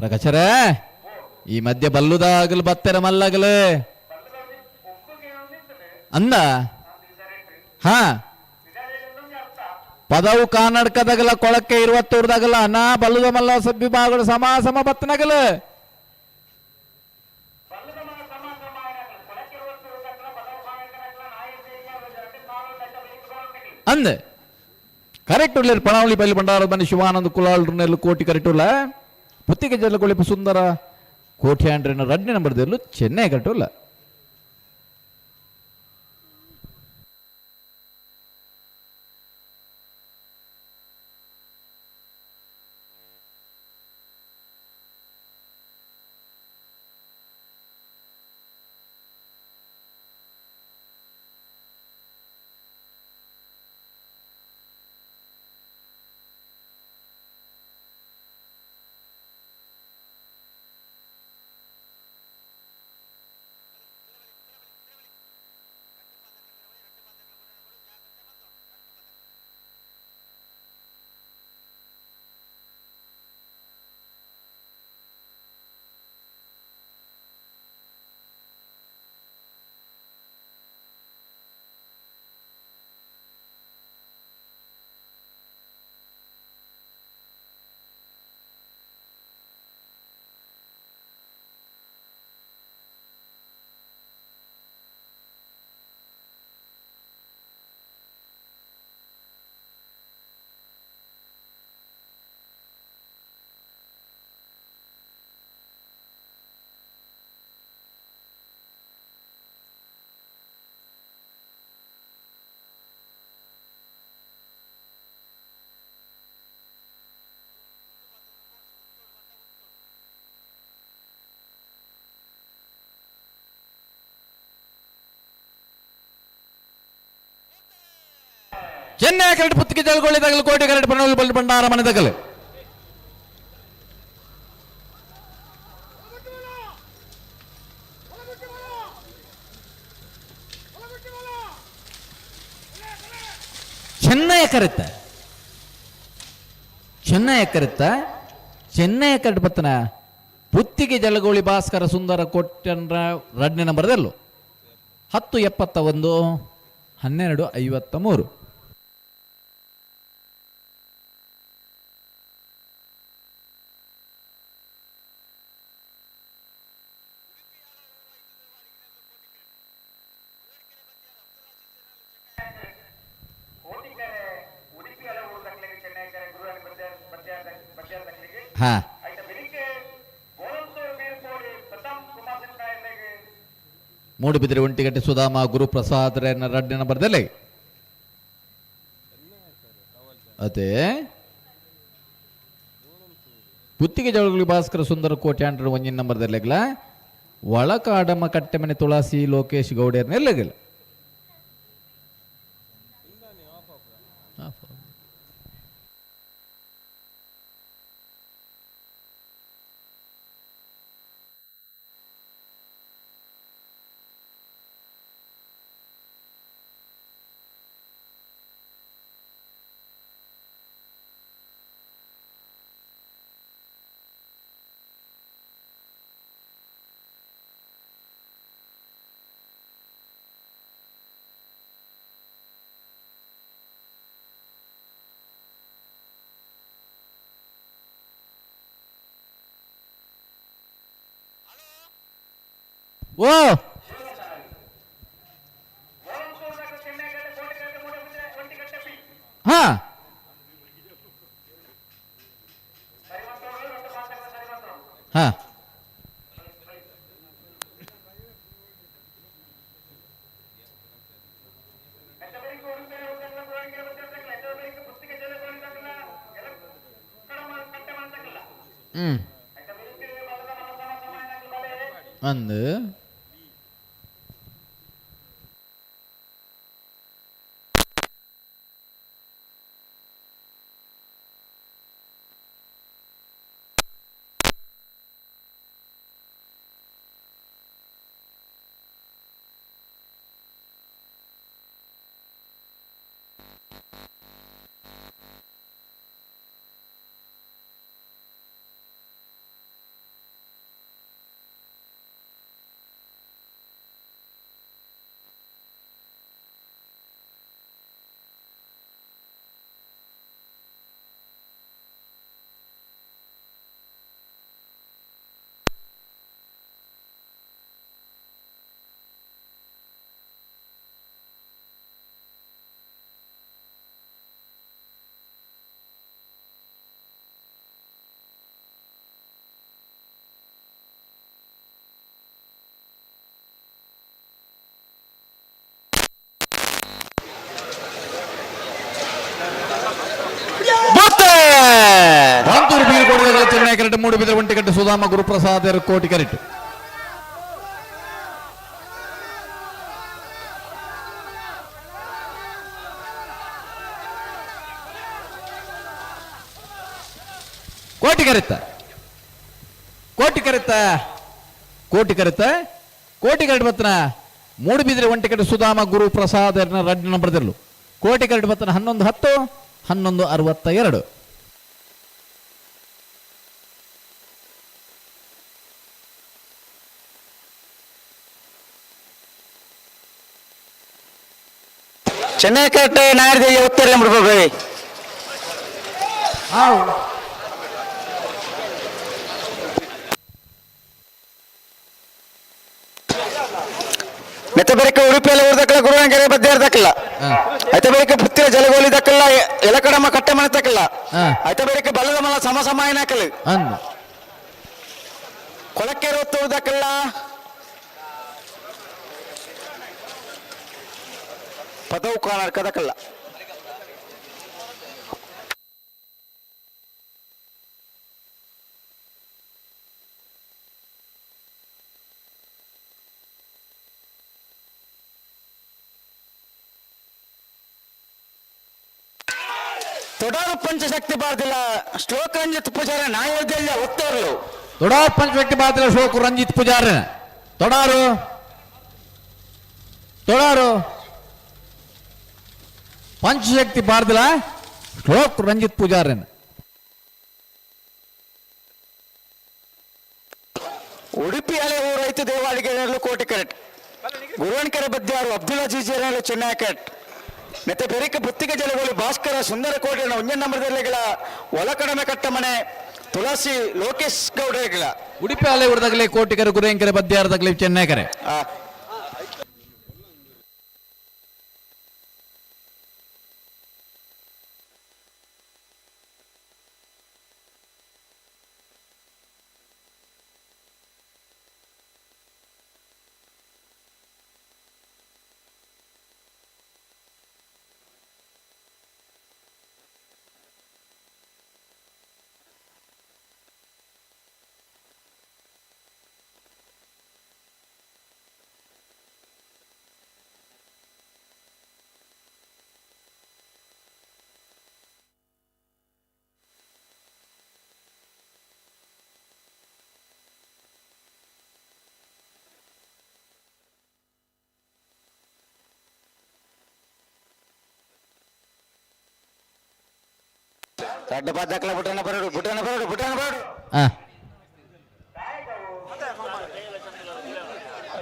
ಪ್ರಕಾಶರ ಈ ಮಧ್ಯೆ ಬಲ್ಲುದಾಗಲು ಬತ್ತರ ಮಲ್ಲಾಗಲು ಅಂದ ಹಾ ಪದವು ಕರ್ನಾಟಕದಾಗಲ ಕೊಳಕ್ಕೆ 20 ನಾ ಬಲ್ಲುದ ಮಲ್ಲ ಸಬ್ಬಿ ಬಾಗಳು ಸಮ ಬತ್ತನಾಗಲ ಅಂದ ಕರೆಕ್ಟ್ ಉಳ್ಳ ಪಣಾವಳಿ ಪೈಲಿ ಬಂಡಾರ ಬನ್ನಿ ಶಿವಾನಂದ ಕುಲಾಲ್ ಕೋಟಿ ಕರೆಕ್ಟ್ ಉಳ್ಳ ಪುತ್ತಿಗೆ ಜಲಗೊಳಿಪ ಸುಂದರ ಕೋಟಿ 2ನೇ ನಂಬರ್ದಲ್ಲೂ ಚೆನ್ನೈ ಕರೆಕ್ಟ್ ಉಳ್ಳ ಚೆನ್ನೈ ಕರೆಕ್ಟ್ ಪುತ್ತಿಗೆ ಜಲಗೊಳಿದಾಗಲು ಕೋಟಿ ಕರೆಕ್ಟ್ ಪಣವಲ್ಲಿ ಬಲ್ಲು ಬಂಡಾರ ಮನೆದಾಗಲು ಚೆನ್ನೈ ಕರೆಕ್ಟ್ ಪತ್ತನ ಪುತ್ತಿಗೆ ಜಲಗೋಳಿ ಭಾಸ್ಕರ ಸುಂದರ ಕೋಟ್ಯನ್ರ 2ನೇ ನಂಬರ್ದಲ್ಲೂ 10, 71, 12, 53 ಹಾ ಮೂಡುಬಿದ್ರೆ ಒಂಟಿಗಟ್ಟೆ ಸುಧಾಮ ಗುರುಪ್ರಸಾದ್ 2ನೇ ನಂಬರ್ದಲ್ಲಿ ಅದೇ ಪುತ್ತಿಗೆ ಜವಳಿ ಭಾಸ್ಕರ ಸುಂದರ ಕೋಟಿ 1 ನಂಬರ್ದಲ್ಲಿ ಒಳಕಾಡಮ ಕಟ್ಟೆಮನೆ ತುಳಸಿ ಲೋಕೇಶ್ ಗೌಡರ್ನೆಲ್ಲಗಿಲ್ಲ ಓ ಹಾ ಹಾ ಅಂದು ರಾಂತೂರು ಬೀಳ್ಕೊಡುವ ಚೆನ್ನೈ ಕರೆಕ್ಟ್ ಮೂಡುಬಿದ್ರೆ ಒಂಟಿಕಟ್ಟು ಸುಧಾಮ ಗುರುಪ್ರಸಾದ್ ಕೋಟಿ ಕರೆಕ್ಟ್ ಕೋಟಿ ಕರೆತ್ತ ಕೋಟಿ ಕರೆತ್ತ ಕೋಟಿ ಕರೆತ್ತ ಕೋಟಿ ಕರೆಕ್ಟ್ ಬತ್ತನ ಮೂಡುಬಿದ್ರೆ ಒಂಟಿಕಟ್ಟು ಸುಧಾಮ ಗುರುಪ್ರಸಾದ್ ರಡ್ ನಂಬರ್ದಲ್ಲೂ ಕೋಟಿ ಕರೆಕ್ಟ್ ಬತ್ತನ 11-10 11-62 ಚೆನ್ನೈ ಕರೆಕ್ಟ್ ನಾಯರ್ದೆ ಉತ್ತರ ಬಿಡ್ಬೇಕು ಮೆತ್ತ ಬೇರೆ ಉಡುಪಿಯಲ್ಲಿ ಊರ್ದಕ್ಕಲ್ಲ ಗುರುವಾಂಕೆರೆ ಬದ್ದೇರ್ ದಕ್ಕಲ್ಲ ಐತ ಬೇರೆ ಪುತ್ತಿರ ಜಲಗೋಲಿ ದಕ್ಕಲ್ಲ ಎಲಕಡಮ್ಮ ಕಟ್ಟೆ ಮನೆ ತಕ್ಕಲ್ಲ ಐತ ಬೇರೆ ಬಲ್ಲದ ಮಲ ಸಮ ಸಮಾಯನ ಹಾಕಲ್ಲ ಕೊಳಕ್ಕೆ ಹೊತ್ತು ದಕ್ಕಲ್ಲ ಪದವು ಕಾಣಕ ದಕ್ಕಲ್ಲ ತೊಡಾರು ಪಂಚಶಕ್ತಿ ಬಾರ್ದಿಲ್ಲ ಶ್ಲೋಕ ರಂಜಿತ್ ಪೂಜಾರ ನಾಯೋದ್ಯ ಒತ್ತರ್ಲು ತೊಡಾರು ಪಂಚಶಕ್ತಿ ಬಾರ್ದಿಲ್ಲ ಶ್ಲೋಕ ರಂಜಿತ್ ಪೂಜಾರ ತೊಡಾರು ತೊಡಾರು ಪಂಚಶಕ್ತಿ ಬಾರ್ದಿಲ್ಲ ಶ್ಲೋಕ ರಂಜಿತ್ ಪೂಜಾರನ್ ಉಡುಪಿ ಹಳೆ ಊರೈತು ದೇವಾಲಿಗೆ ಕೋಟಿ ಕರೆಕ್ಟ್ ಗುರುವನ್ಕೆರೆ ಬದ್ಯಾರು ಅಬ್ದುಲ್ ಅಜೀಜ್ ಚೆನ್ನೈ ಕರೆಕ್ಟ್ ಮತ್ತೆ ಬೆರಿಕ ಬುತ್ತಿಗೆ ಜಲಗೋಲಿ ಭಾಸ್ಕರ ಸುಂದರ ಕೋಟೆ ಒಂಜ ನಂಬರ್ದಲ್ಲಿಗಳ ಒಳಕಡಮೆ ಕಟ್ಟಮನೆ ತುಳಸಿ ಲೋಕೇಶ್ ಗೌಡಗಳ ಉಡುಪಿ ಹಳೆ ಊರದಾಗಲೇ ಕೋಟಿಕರೆ ಗುರುವೆಂಕೆರೆ ಬದ್ಯಾರದಾಗಲೇ ಚೆನ್ನೈ ಕರೆ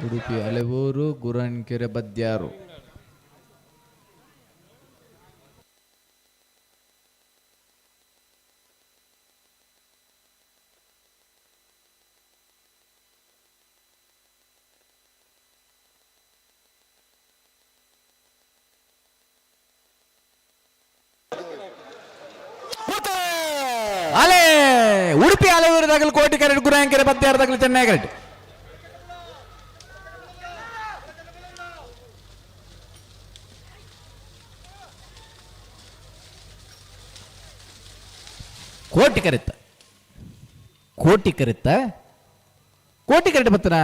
ಉಡುಪಿ ಹಳೆಯೂರು ಗುರುವೆಂಕೆರೆ ಬದ್ಯಾರು ಉಡುಪಿ ಹಲವೂರದಾಗಲು ಕೋಟಿ ಕೆರೆಟ್ ಗುರಾಂಕೆರೆ ಪತ್ಯಾರದಾಗಲು ಚೆನ್ನೈ ಕೆರೆಟ್ ಕೋಟಿ ಕರೆತ್ತ ಕೋಟಿ ಕರೆಟ್ ಪತ್ತನ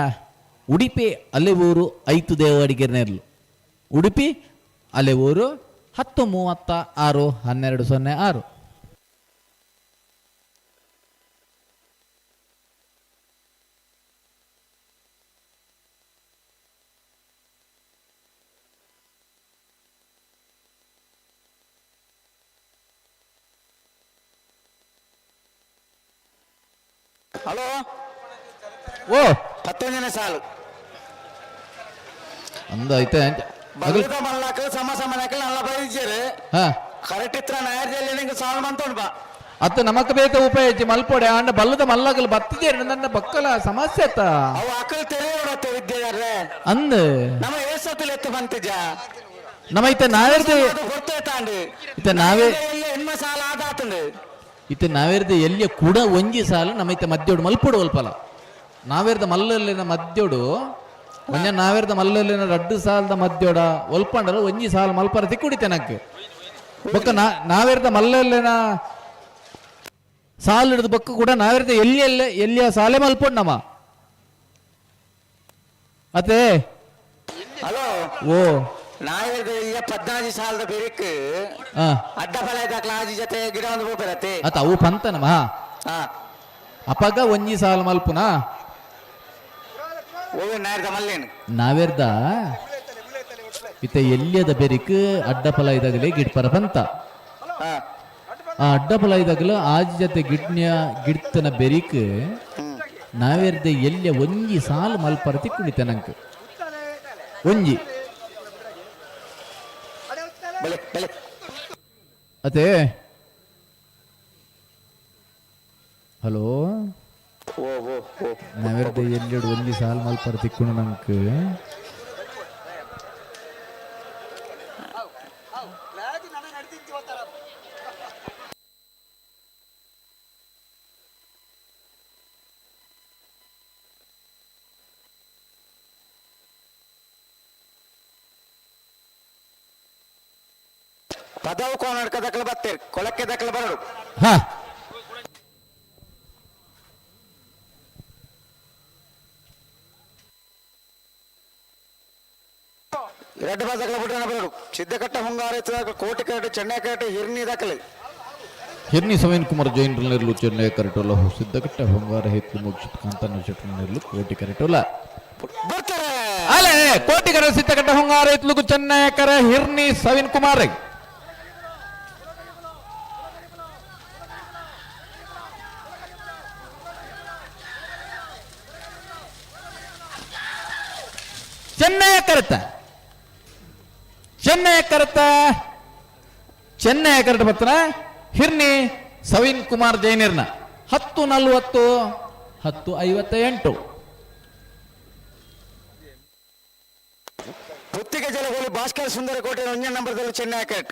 ಉಡುಪಿ ಅಲೆವೂರು 5 ದೇವಾಡಿಗೆರ್ನೆರ್ಲು ಉಡುಪಿ ಅಲೆವೂರು 10361206 ಹಲೋ ಓ 11ನೇ ಸಾಲು ಅಂದ ಐತೆ ಬಲ್ದ ಮಲ್ಲಕ ಸಮ ಸಮನಕ್ಕೆ ನಲ್ಲ ಬೈಜೇರೆ ಹಾ ಕರೆಕ್ಟ್ ಇತ್ರ ನಾಯರ್ದಲ್ಲಿ ನಿಂಗೆ ಸಾಲ್ ಮಂತೋಣ ಬಾ ಅತ್ತ ನಮಕ್ ಬೇಕ ಉಪಯೋಗಿಸಿ ಮಲ್ಪೊಡೆ ಅಂಡ ಬಲ್ಲದ ಮಲ್ಲಗಲ್ ಬತ್ತಿದೆ ನನ್ನ ಬಕ್ಕಲ ಸಮಸ್ಯೆ ಅತ್ತ ಅವು ಅಕ್ಕಲ್ ತೆರೆಯೋಡತ್ತೆ ವಿದ್ಯೆಗಾರ್ರೆ ಅಂದ ನಮ್ಮ ಏಸത്തിൽ ಎತ್ತು ಬಂತಿಜ ನಮ್ಮ ಇತ್ತ ನಾವೇರ್ದೆ ಹೊರತೆ ತಾಂಡು ಇತ್ತ ನಾವೇ ಎಲ್ಲಿ ಹೆಣ್ಮ ಸಾಲ ಆದಾತಂಡು ಇತ್ತ ನಾವೇರ್ದೆ ಎಲ್ಲಿಯ ಕೂಡ ಒಂಜಿ ಸಾಲು ನಮ್ಮ ಇತ್ತ ಮಧ್ಯೋಡು ಮಲ್ಪೊಡು ಒಲ್ಪಲ ನಾವೇರ್ದ ಮಲ್ಲಲ್ಲಿನ ಮಧ್ಯೋಡು ಒಂಜ ನಾವೇರ್ದ ಮಲ್ಲಲ್ಲಿನ 2 ಸಾಲದ ಮಧ್ಯೋಡ ಒಲ್ಪಂಡಲು ಒಂಜಿ ಸಾಲು ಮಲ್ಪರ ತಿಕ್ಕುಡಿತೆ ನಕ್ಕೆ ಬೊಕ್ಕ ನಾವೇರ್ದ ಮಲ್ಲಲ್ಲಿನ ಸಾಲು ಹಿಡಿದು ಬೊಕ್ಕ ಕೂಡ ನಾವೇರ್ದ ಎಲ್ಲಿಯ ಸಾಲೆ ಮಲ್ಪೊಂಡು ನಮ್ಮ ಅತ್ತೆ ಹಲೋ ಓ ನಾಯರ್ದ ಈಗ 14 ಸಾಲದ ಬೆರಿಕ್ ಅಡ್ಡ ಫಲ ಇದ್ದಾಕಲ ಆಜಿ ಜೊತೆ ಗಿಡ ಒಂದು ಹೋಗ್ಬರತ್ತೆ ಅತ್ತ ಅವು ಪಂತನಮ ಅಪಗ ಒಂಜಿ ಸಾಲು ಮಲ್ಪುನ ನಾಯರ್ದ ಮಲ್ಲೇನು ನಾವೇರ್ದ ಇತ್ತ ಎಲ್ಲಿಯದ ಬೆರಿಕ್ ಅಡ್ಡಫಲ ಇದಾಗಲೇ ಗಿಡ್ಪರ ಬಂತ ಆ ಅಡ್ಡಫಲ ಇದಾಗಲ ಆಜಿ ಜೊತೆ ಗಿಡ್ತನ ಬೆರಿಕ್ ನಾವೇರ್ದ ಎಲ್ಲಿಯ ಒಂಜಿ ಸಾಲು ಮಲ್ಪರ ತಿಕ್ಕುಣಿತ ನಂಗೆ ಒಂಜಿ ಅದೇ ಹಲೋ ನಾವೇರ್ದ ಎಲ್ಲೆಡು ಒಂಜಿ ಸಾಲು ಮಲ್ಪರ ತಿಕ್ಕುಣ ನಂಗೆ ಪದವು ಕೋನಡ್ಕ ದಕ್ಕಲ ಬತ್ತೇರು ಕೊಳಕ್ಕೆ ದಕ್ಕಲ ಬರಡು ಹಾ ಎರಡು ಬಾಸ್ ದಕ್ಕಲ ಬಿಟ್ಟಣ ಬರಡು ಸಿದ್ದಕಟ್ಟ ಹೊಂಗಾರ ಕೋಟಿ ಕರಟು ಚೆನ್ನೈ ಕರಟು ಹಿರ್ನಿ ದಕ್ಕಲೆ ಹಿರ್ನಿ ಸವೀನ್ ಕುಮಾರ್ ಜೈನ್ರಲ್ಲಿರ್ಲು ಚೆನ್ನೈ ಕರೆಟೋಲ ಸಿದ್ದಕಟ್ಟ ಹೊಂಗಾರ ಹೆತ್ತು ಮುಗಿಸಿದ ಕಾಂತನ ಶೆಟ್ರಲ್ಲಿರ್ಲು ಕೋಟಿ ಕರೆಟೋಲ ಬರ್ತಾರೆ ಅಲೆ ಕೋಟಿ ಕರ ಸಿದ್ದಕಟ್ಟ ಹೊಂಗಾರ ಹೆತ್ತು ಚೆನ್ನೈ ಕರ ಹಿರ್ನಿ ಸವೀನ್ ಕುಮಾರ್ ಚೆನ್ನೈ ಕರೆತ ಬರ್ತನ ಹಿರ್ನಿ ಸವೀನ್ ಕುಮಾರ್ ಜೈನಿರ್ನ 10:40 10:58 ಪುತ್ತಿಗೆ ಜಲಗೋಲಿ ಭಾಸ್ಕರ್ ಸುಂದರ ಕೋಟೆ 1 ನಂಬರ್ದಲ್ಲಿ ಚೆನ್ನೈ ಕೆರೆಟ್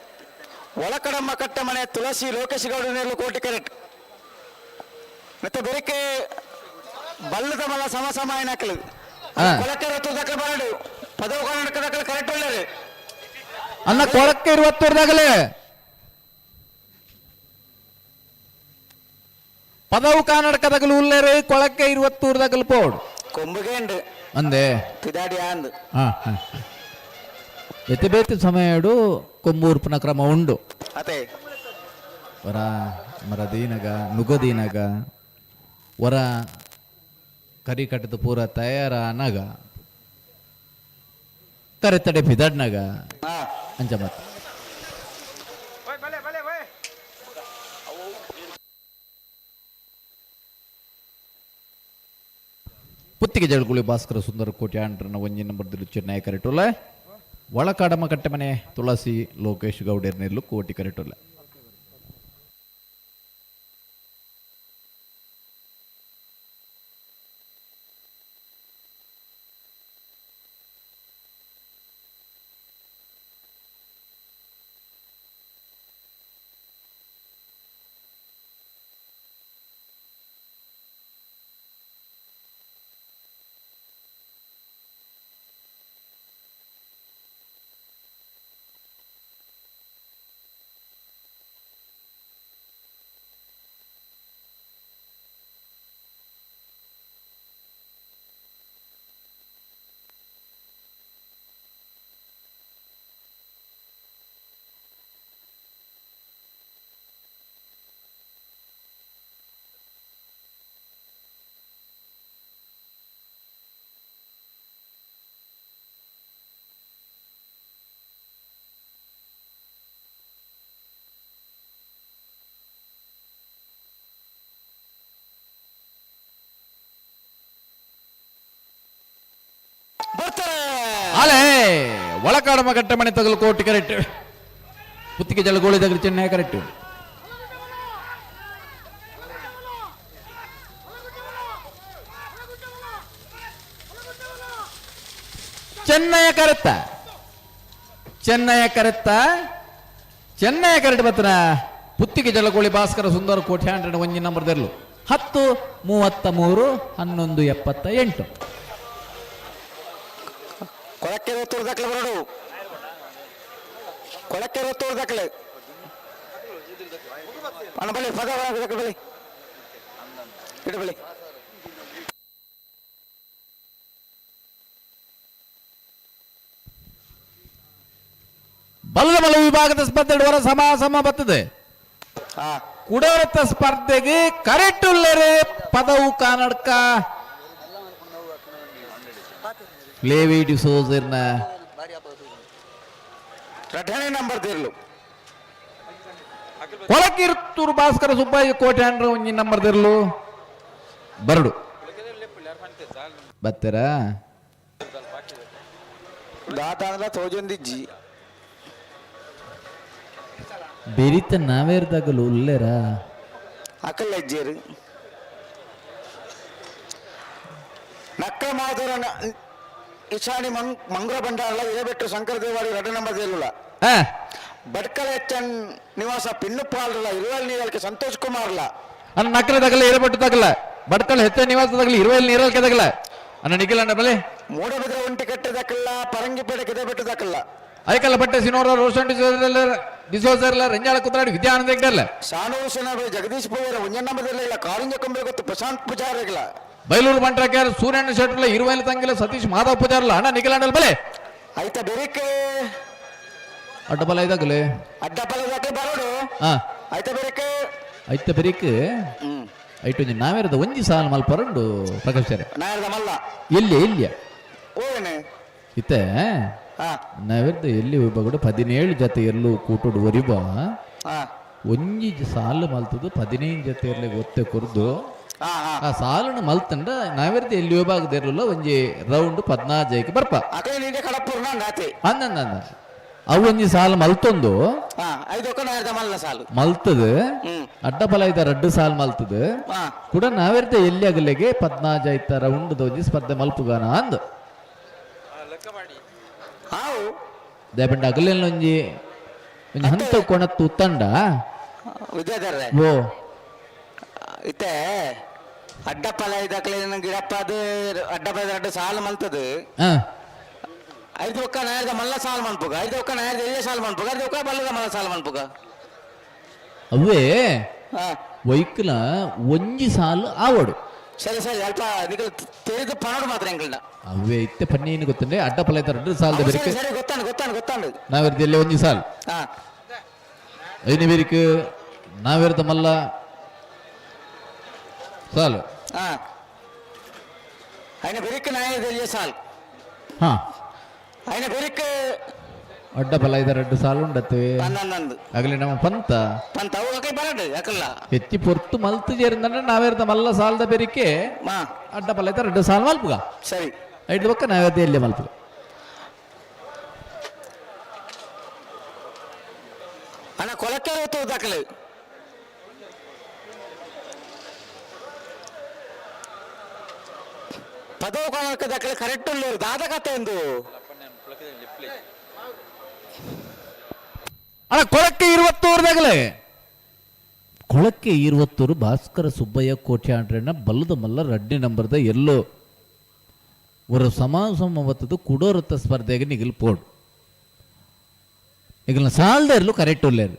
ಒಳಕಡಮ್ಮ ಕಟ್ಟಮನೆ ತುಳಸಿ ಲೋಕೇಶ್ ಗೌಡ ನೇರ್ಲು ಕೋಟಿ ಕೆರೆಟ್ ಮತ್ತೆ ಬೆರಕೆ ಬಲ್ಲದ ಮಲ್ಲ ಸಮ ಏನಾಕಲು ಕೊಳಕ್ಕೆ 20 ದಕ್ಕಲ ಬರಡು ಪದವು ಕರ್ನಾಟಕ ದಕ್ಕಲ ಕರೆಕ್ಟ್ ಒಳ್ಳೆಯದು ಅನ್ನ ಕೊಳಕ್ಕೆ 20 ಪದವು ಕರ್ನಾಟಕದಾಗಲು ಉಲ್ಲೇರು ಕೊಳಕ್ಕೆ 20 ಪೋಡ್ ಕೊಂಬುಗೆ ಉಂಡು ಅಂದೆ ಪಿದಾಡಿ ಆಂದು ಎತ್ತಬೇತಿ ಸಮಯಡು ಕೊಂಬೂರ್ಪನ ಕ್ರಮ ಉಂಡು ಅದೇ ವರ ಮರದೀನಗ ನುಗದೀನಗ ವರ ಕರಿ ಕಟ್ಟದ ಪೂರ ತಯಾರ ನಗ ಕರೆತಡೆ ಪಿದಡ್ನಗ ಅಂಚ ಮತ್ತ ಪುತ್ತಿಗೆ ಜಳಗುಳಿ ಭಾಸ್ಕರ ಸುಂದರ ಕೋಟೆ ಆಂಡ್ರನ 1 ನಂಬರ್ದಲ್ಲಿ ಚೆನ್ನೈ ಕರೆಟೋಲ ಒಳಕಾಡಮ ಕಟ್ಟಮನೆ ತುಳಸಿ ಲೋಕೇಶ್ ಗೌಡರ್ನೆರ್ಲು ಕೋಟಿ ಕರೆಟೋಲ ಬರ್ತಾರೆ ಅಲೇ ಒಳಕಾಡಮ ಕಟ್ಟ ಮನೆ ತಗಲು ಕೋಟಿ ಕರೆಕ್ಟ್ ಕುತ್ತಿಗೆ ಜಲಗೋಳಿ ತಗಲು ಚೆನ್ನೈ ಕರೆಕ್ಟ್ ಚೆನ್ನಯ ಕರೆತ್ತ ಚೆನ್ನಯ ಕರೆಕ್ಟ್ ಬತ್ತನ ಪುತ್ತಿಗೆ ಜಲಗೋಳಿ ಭಾಸ್ಕರ ಸುಂದರ ಕೋಟಿ ಹಂಡ್ರೆಡ್ ಒಂಜಿ ನಂಬರ್ ದರ್ಲು 10-33-11-78 ಕೊಳಕ್ಕೆ ತೋರ್ ದಾಖಲೆ ಬರೋಡು ಕೊಳಕ್ಕೆ ತೋರ್ ದಾಖಲೆ ಅಣ್ಣ ಬಳಿ ಪದ ಬಳಿ ಇಡಬಳಿ ಬಲ್ಲದ ಬಲ ವಿಭಾಗದ ಸ್ಪರ್ಧೆ ವರ ಸಮ ಬರ್ತದೆ ಕುಡವೃತ್ತ ಸ್ಪರ್ಧೆಗೆ ಕರೆಕ್ಟ್ ಉಳ್ಳರೆ ಪದವು ಕನ್ನಡಕ ಲೇವಿ ಡಿಸೋಜರ್ನ ರಠಣೆ ನಂಬರ್ ದೇರ್ಲು ಕೊಳಕಿರ್ತೂರು ಭಾಸ್ಕರ ಸುಬ್ಬಯ್ಯ ಕೋಟೆ ಅಂಡ್ರ ಒಂಜಿ ನಂಬರ್ ದೇರ್ಲು ಬರಡು ಬತ್ತರ ದಾತಾನದ ತೋಜೊಂದಿಜ್ಜಿ ಬೆರಿತ ನಾವೇರ್ದಾಗಲು ಉಲ್ಲೇರ ಅಕಲ್ ಹೆಜ್ಜೇರು ನಕ್ಕ ಮಾಧುರ ಇಶಾಣಿ ಮಂಗ್ರ ಬಂಡಾರಲ ಇರಬೆಟ್ಟು ಶಂಕರ ದೇವಾಡಿ ರಡ ನಂಬರ್ ದೇರ್ಲ ಬಡ್ಕಲ ಹೆಚ್ಚನ್ ನಿವಾಸ ಪಿನ್ನು ಪಾಲ್ರಲ್ಲ ಇರುವಲ್ ನೀರಲ್ಕೆ ಸಂತೋಷ್ ಕುಮಾರ್ಲ ಅನ್ನ ನಕ್ಕಲೆ ತಗಲ ಇರಬೆಟ್ಟು ತಗಲ ಬಡ್ಕಲ್ ಹೆಚ್ಚ ನಿವಾಸ ತಗಲಿ ಇರುವಲ್ ನೀರಲ್ಕೆ ತಗಲ ಅನ್ನ ನಿಖಿಲಣ್ಣ ಬಲೆ ಮೂಡಬಿದ್ರ ಒಂಟಿ ಕಟ್ಟೆ ದಕ್ಕಲ್ಲ ಪರಂಗಿಪೇಟೆ ಕಿದೆಬೆಟ್ಟು ದಕ್ಕಲ್ಲ ಐಕಲ್ಲ ಪಟ್ಟೆ ಸಿನೋರ ರೋಷನ್ ಡಿಸೋಜರ್ಲ ರಂಜಾಳ ಕುತ್ರಾಡಿ ವಿದ್ಯಾನಂದ ಹೆಗ್ಡರ್ಲ ಶಾನೂಷನ ಜಗದೀಶ್ ಪೂವರ ಒಂಜನ್ ನಂಬರ್ ದೇರ್ಲ ಕಾರಿಂಜ ಕೊಂಬೆ ಗೊತ್ತು ಪ್ರಶಾಂತ್ ಪೂಜಾರಿಗಳ ಬೈಲೂರು ಬಂಟ್ರಾಕ್ಯಾರ ಸೂರ್ಯಣ್ಣ ಶೆಟ್ರಲ್ಲ ಇರುವೈಲ ತಂಗಿಲ ಸತೀಶ್ ಮಾಧವ್ ಪೂಜಾರ್ಲ ಅಣ್ಣ ನಿಖಿಲಣ್ಣಲ್ ಬಲೆ ಆಯ್ತಾ ಬೆರಿಕೆ ಅಡ್ಡಬಲ ಇದಾಗಲೆ ಅಡ್ಡಬಲ ದಾಖಲೆ ಬರೋಡು ಆಯ್ತಾ ಬೆರಿಕೆ ಐತ ಬೆರಿಕ್ ಐಟು ನಾವೇರದ ಒಂಜಿ ಸಾಲ ಮಲ್ಪರಂಡು ಪ್ರಕಾಶ್ ಸರ್ ನಾಯರದ ಮಲ್ಲ ಎಲ್ಲಿ ಓವೇನೆ ಇತ್ತೆ ನಾವೇರ್ದ ಎಲ್ಲಿ ಒಬ್ಬ 17 ಜೊತೆ ಎಲ್ಲೂ ಕೂಟೋಡು ಒರಿಬ ಒಂಜಿ ಸಾಲು ಮಲ್ತದು 15 ಜೊತೆ ಇರ್ಲಿ ಒತ್ತೆ ಕೊರ್ದು ಆ ಸಾಲನ್ನು ಮಲ್ತಂಡ ನಾವೇರ್ದ ಎಲ್ಲಿ ವಿಭಾಗದಿರಲಿಲ್ಲ ಒಂಜಿ ರೌಂಡ್ 14 ಬರ್ಪ ಅಂದ ಅವು ಒಂಜಿ ಸಾಲು ಮಲ್ತೊಂದು ಮಲ್ತದ ಅಡ್ಡಬಲ ಇದ್ದ 2 ಸಾಲು ಮಲ್ತದ ಕೂಡ ನಾವೇರ್ದ ಎಲ್ಲಿ ಅಗಲೆಗೆ 14 ರೌಂಡ್ ಒಂಜಿ ಸ್ಪರ್ಧೆ ಮಲ್ಪುಗಾನ ಅಂದ್ ದೇಪಂಡ ಅಗಲೆಲ್ಲ ಒಂಜಿ ಹಂತ ಕೊಣತ್ತು ತಂಡ ಓ ಇತ್ತೆ ಅಡ್ಡಪಲ ಇದಾಕಲೆ ಗಿಡಪ್ಪ ಅದು ಅಡ್ಡಪಲ 2 ಸಾಲು ಮಲ್ತದು 5 ಒಕ್ಕ ನಾಯದ ಮಲ್ಲ ಸಾಲು ಮನ್ಪುಗ 5 ಒಕ್ಕ ನಾಯದ ಎಲ್ಲೇ ಸಾಲು ಮನ್ಪುಗ 5 ಒಕ್ಕ ಬಲ್ಲದ ಮಲ್ಲ ಸಾಲು ಮನ್ಪುಗ ಅವೇ ವೈಕಲ ಒಂಜಿ ಸಾಲು ಆವಡು ಸರಿ ಅಲ್ಪ ನಿಖಲ್ ತಿಳಿದು ಪಣೋಡು ಮಾತ್ರ ಎಂಕಲ್ನ ಅವೇ ಇತ್ತೆ ಪನ್ನೀನು ಗೊತ್ತಂದ್ರೆ ಅಡ್ಡಪಲ ಇದ್ದ 2 ಸಾಲದ ಬೆರಿಕೆ ಸರಿ ಗೊತ್ತಾಂಡು ನಾವೇರ್ದ ಎಲ್ಲೇ ಒಂಜಿ ಸಾಲು ಐದು ಬೆರಿಕೆ ನಾವೇರ್ದ ಮಲ್ಲ ಸಾಲು ఆయన ಬೆರಿಕೆ ನಾಯದ ಎಲ್ಲೇ ಸಾಲು ఆయన ಬೆರಿಕೆ ಅಡ್ಡಬಲ ಇದ 2 ಸಾಲು ಉಂಡತ್ತೆ ಆಗಲಿ ನಮ್ಮ ಪಂತ ಅವು ಬರಡು ಯಾಕಲ್ಲ ಎತ್ತಿ ಪೊರ್ತು ಮಲ್ತು ಸೇರಿಂದ್ರೆ ನಾವೇರ್ದ ಮಲ್ಲ ಸಾಲದ ಬೆರಿಕೆ ಅಡ್ಡಬಲ ಇದ 2 ಸಾಲು ಮಲ್ಪುಗ ಸರಿ 5 ಪಕ್ಕ ನಾವೇರ್ದ ಎಲ್ಲೇ ಮಲ್ಪುಗ ಅಣ್ಣ ಕೊಳಕ್ಕೆ ದಾಖಲೆ ಪದವು ಕಾಣಕ್ಕೆ ದಾಖಲೆ ಕರೆಕ್ಟ್ ಉಳ್ಳ ದಾದ ಕತೆ ಎಂದು ಅಣ್ಣ ಕೊಳಕ್ಕೆ 20 ಕೊಳಕ್ಕೆ 20 ಭಾಸ್ಕರ ಸುಬ್ಬಯ್ಯ ಕೋಟೆ ಆಂಡ್ರಣ್ಣ ಬಲ್ಲದ ಮಲ್ಲ 2 ನಂಬರ್ದ ಎಲ್ಲೋ ஒரு ಸಮಾಸಮವತ್ತದು ಕುಡೋರತ್ತ ಸ್ಪರ್ಧೆಗೆ ನಿಗಲ್ ಪೋಡ್ ಈಗ ಸಾಲ್ದ ಇರ್ಲು ಕರೆಕ್ಟ್ ಉಳ್ಳೇರು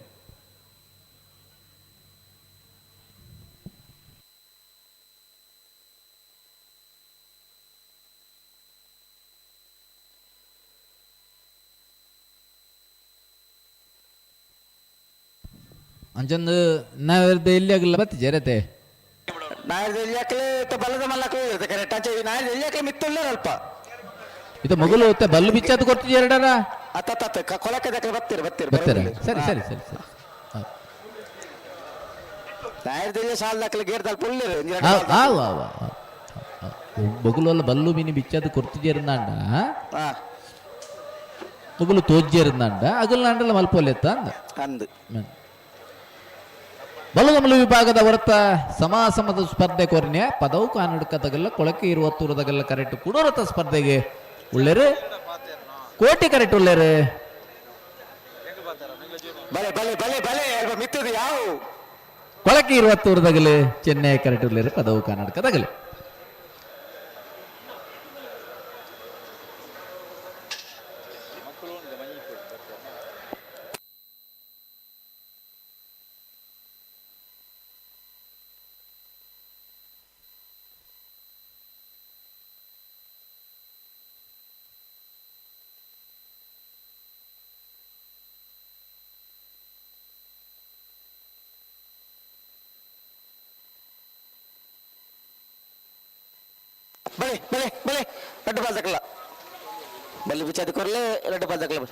ಅಂಚಂದು ನಾವೇರ್ದ ಎಲ್ಲಿ ಆಗಲ್ಲ ಬತ್ತಿ ಜರತೆ ನಾಯದ ಎಲ್ಲಿಯಾಕಲೆ ಬಲ್ಲದ ಮಲ್ಲಕ್ಕೆ ಹೋಗಿರುತ್ತೆ ಕರೆಕ್ಟ್ ಅಂಚೆ ನಾಯದ ಎಲ್ಲಿಯಾಕಲೆ ಮಿತ್ತುಳ್ಳ ಅಲ್ಪ ಇದು ಮಗಲು ಹೊತ್ತೆ ಬಲ್ಲು ಬಿಚ್ಚದು ಕೊಡ್ತಿದ್ಯ ಎರಡರ ಅತ್ತ ಕೊಳಕ್ಕೆ ದಾಖಲೆ ಬರ್ತೀರ ಸರಿ ನಾಯದ ಎಲ್ಲಿ ಸಾಲ ದಾಖಲೆ ಗೇರ್ ತಲ್ಪ ಉಳ್ಳಿರು ಬೊಗುಲು ಬಲ್ಲು ಮೀನಿ ಬಿಚ್ಚದು ಕೊರ್ತಿಜೇರಿಂದಾಂಡ ಬೊಗುಲು ತೋಜ್ಜೇರಿಂದಾಂಡ ಅಗಲ್ನಾಂಡಲ್ಲ ಮಲ್ಪೊಲ್ಲೆತ್ತ ಅಂದ ಅಂದು ಬಲಗಮಲು ವಿಭಾಗದ ಹೊರತ ಸಮಾಸಮದ ಸ್ಪರ್ಧೆ ಕೊರ್ನೆ ಪದವು ಕಾನೂಡ್ಕದಾಗೆಲ್ಲ ಕೊಳಕೆ ಇರುವತ್ತೂರದಾಗೆಲ್ಲ ಕರೆಕ್ಟ್ ಕೂಡೋರತ ಸ್ಪರ್ಧೆಗೆ ಉಳ್ಳೇರು ಕೋಟಿ ಕರೆಕ್ಟ್ ಉಳ್ಳೇರು ಬಲೆ ಬಲೆ ಬಲೆ ಬಲೆ ಮಿತ್ತದು ಯಾವ ಕೊಳಕೆ ಇರುವತ್ತೂರದಾಗಲೆ ಚೆನ್ನೈ ಕರೆಕ್ಟ್ ಉಳ್ಳೇರು ಪದವು ಕರ್ನಾಟಕದಾಗಲೆ ಬಲೆ ಬಲೆ ಬಲೆ ರೆಡ್ ಬಾಲ್ ತಕಲ್ಲ ಬಲ್ಲಿ ಬಿಚ್ಚದು ಕೊರ್ಲೆ ರೆಡ್ ಬಾಲ್ ತಕಲ್ಲ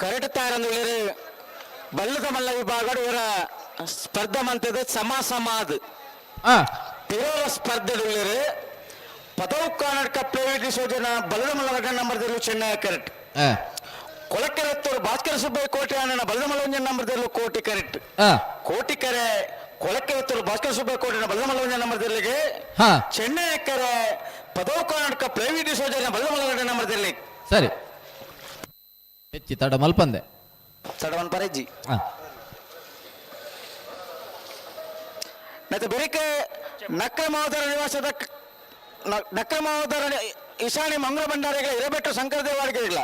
ಕರೆಕ್ಟ್ ತಾರಂದ್ರೆ ಬಲ್ಲದ ಮಲ್ಲ ವಿಭಾಗ ಇವರ ಸ್ಪರ್ಧಾ ಮಂತದ ಸಮಾಸಮಾದ್ ತೀವ್ರ ಸ್ಪರ್ಧೆಗಳಿರು ಪದವು ಕರ್ನಾಟಕ ಪ್ರೈವೇಟ್ ಸೋಜನ ಬಲ್ಲದ ಮಲ್ಲ ನಂಬರ್ ಚೆನ್ನೈ ಕರೆಕ್ಟ್ ಕೊಳಕೆರತ್ತೂರು ಭಾಸ್ಕರ ಸುಬ್ಬಯ್ಯ ಕೋಟೆ ಅಣ್ಣ ಬಲದಮಲವಂಜನ ನಂಬರ್ದಲ್ಲೂ ಕೋಟಿ ಕರೆಕ್ಟ್ ಕೋಟಿ ಕರೆ ಕೊಳಕೆರತ್ತೂರು ಭಾಸ್ಕರ ಸುಬ್ಬಯ್ಯ ಕೋಟೆ ಬಲದಮಲವಂಜನ ನಂಬರ್ದಲ್ಲಿಗೆ ಚೆನ್ನೈ ಕರೆ ಪದವು ಕರ್ನಾಟಕ ಪ್ರೈವೇಟ್ ಸೋಜನ ಬಲದಮಲವಂಜನ ನಂಬರ್ದಲ್ಲಿ ಸರಿ ಹೆಚ್ಚಿ ತಡ ಮಲ್ಪಂದೆ ತಡವನ್ ಪರೆಜ್ಜಿ ಮತ್ತೆ ಬೆರಿಕೆ ನಕ್ರಮಾವತರ ನಿವಾಸದ ನಕ್ರಮಾವತರ ಈಶಾನ್ಯ ಮಂಗಳ ಭಂಡಾರಿಗಳ ಇರಬೆಟ್ಟು ಶಂಕರ ದೇವಾಲಯಗಳಿಲ್ಲ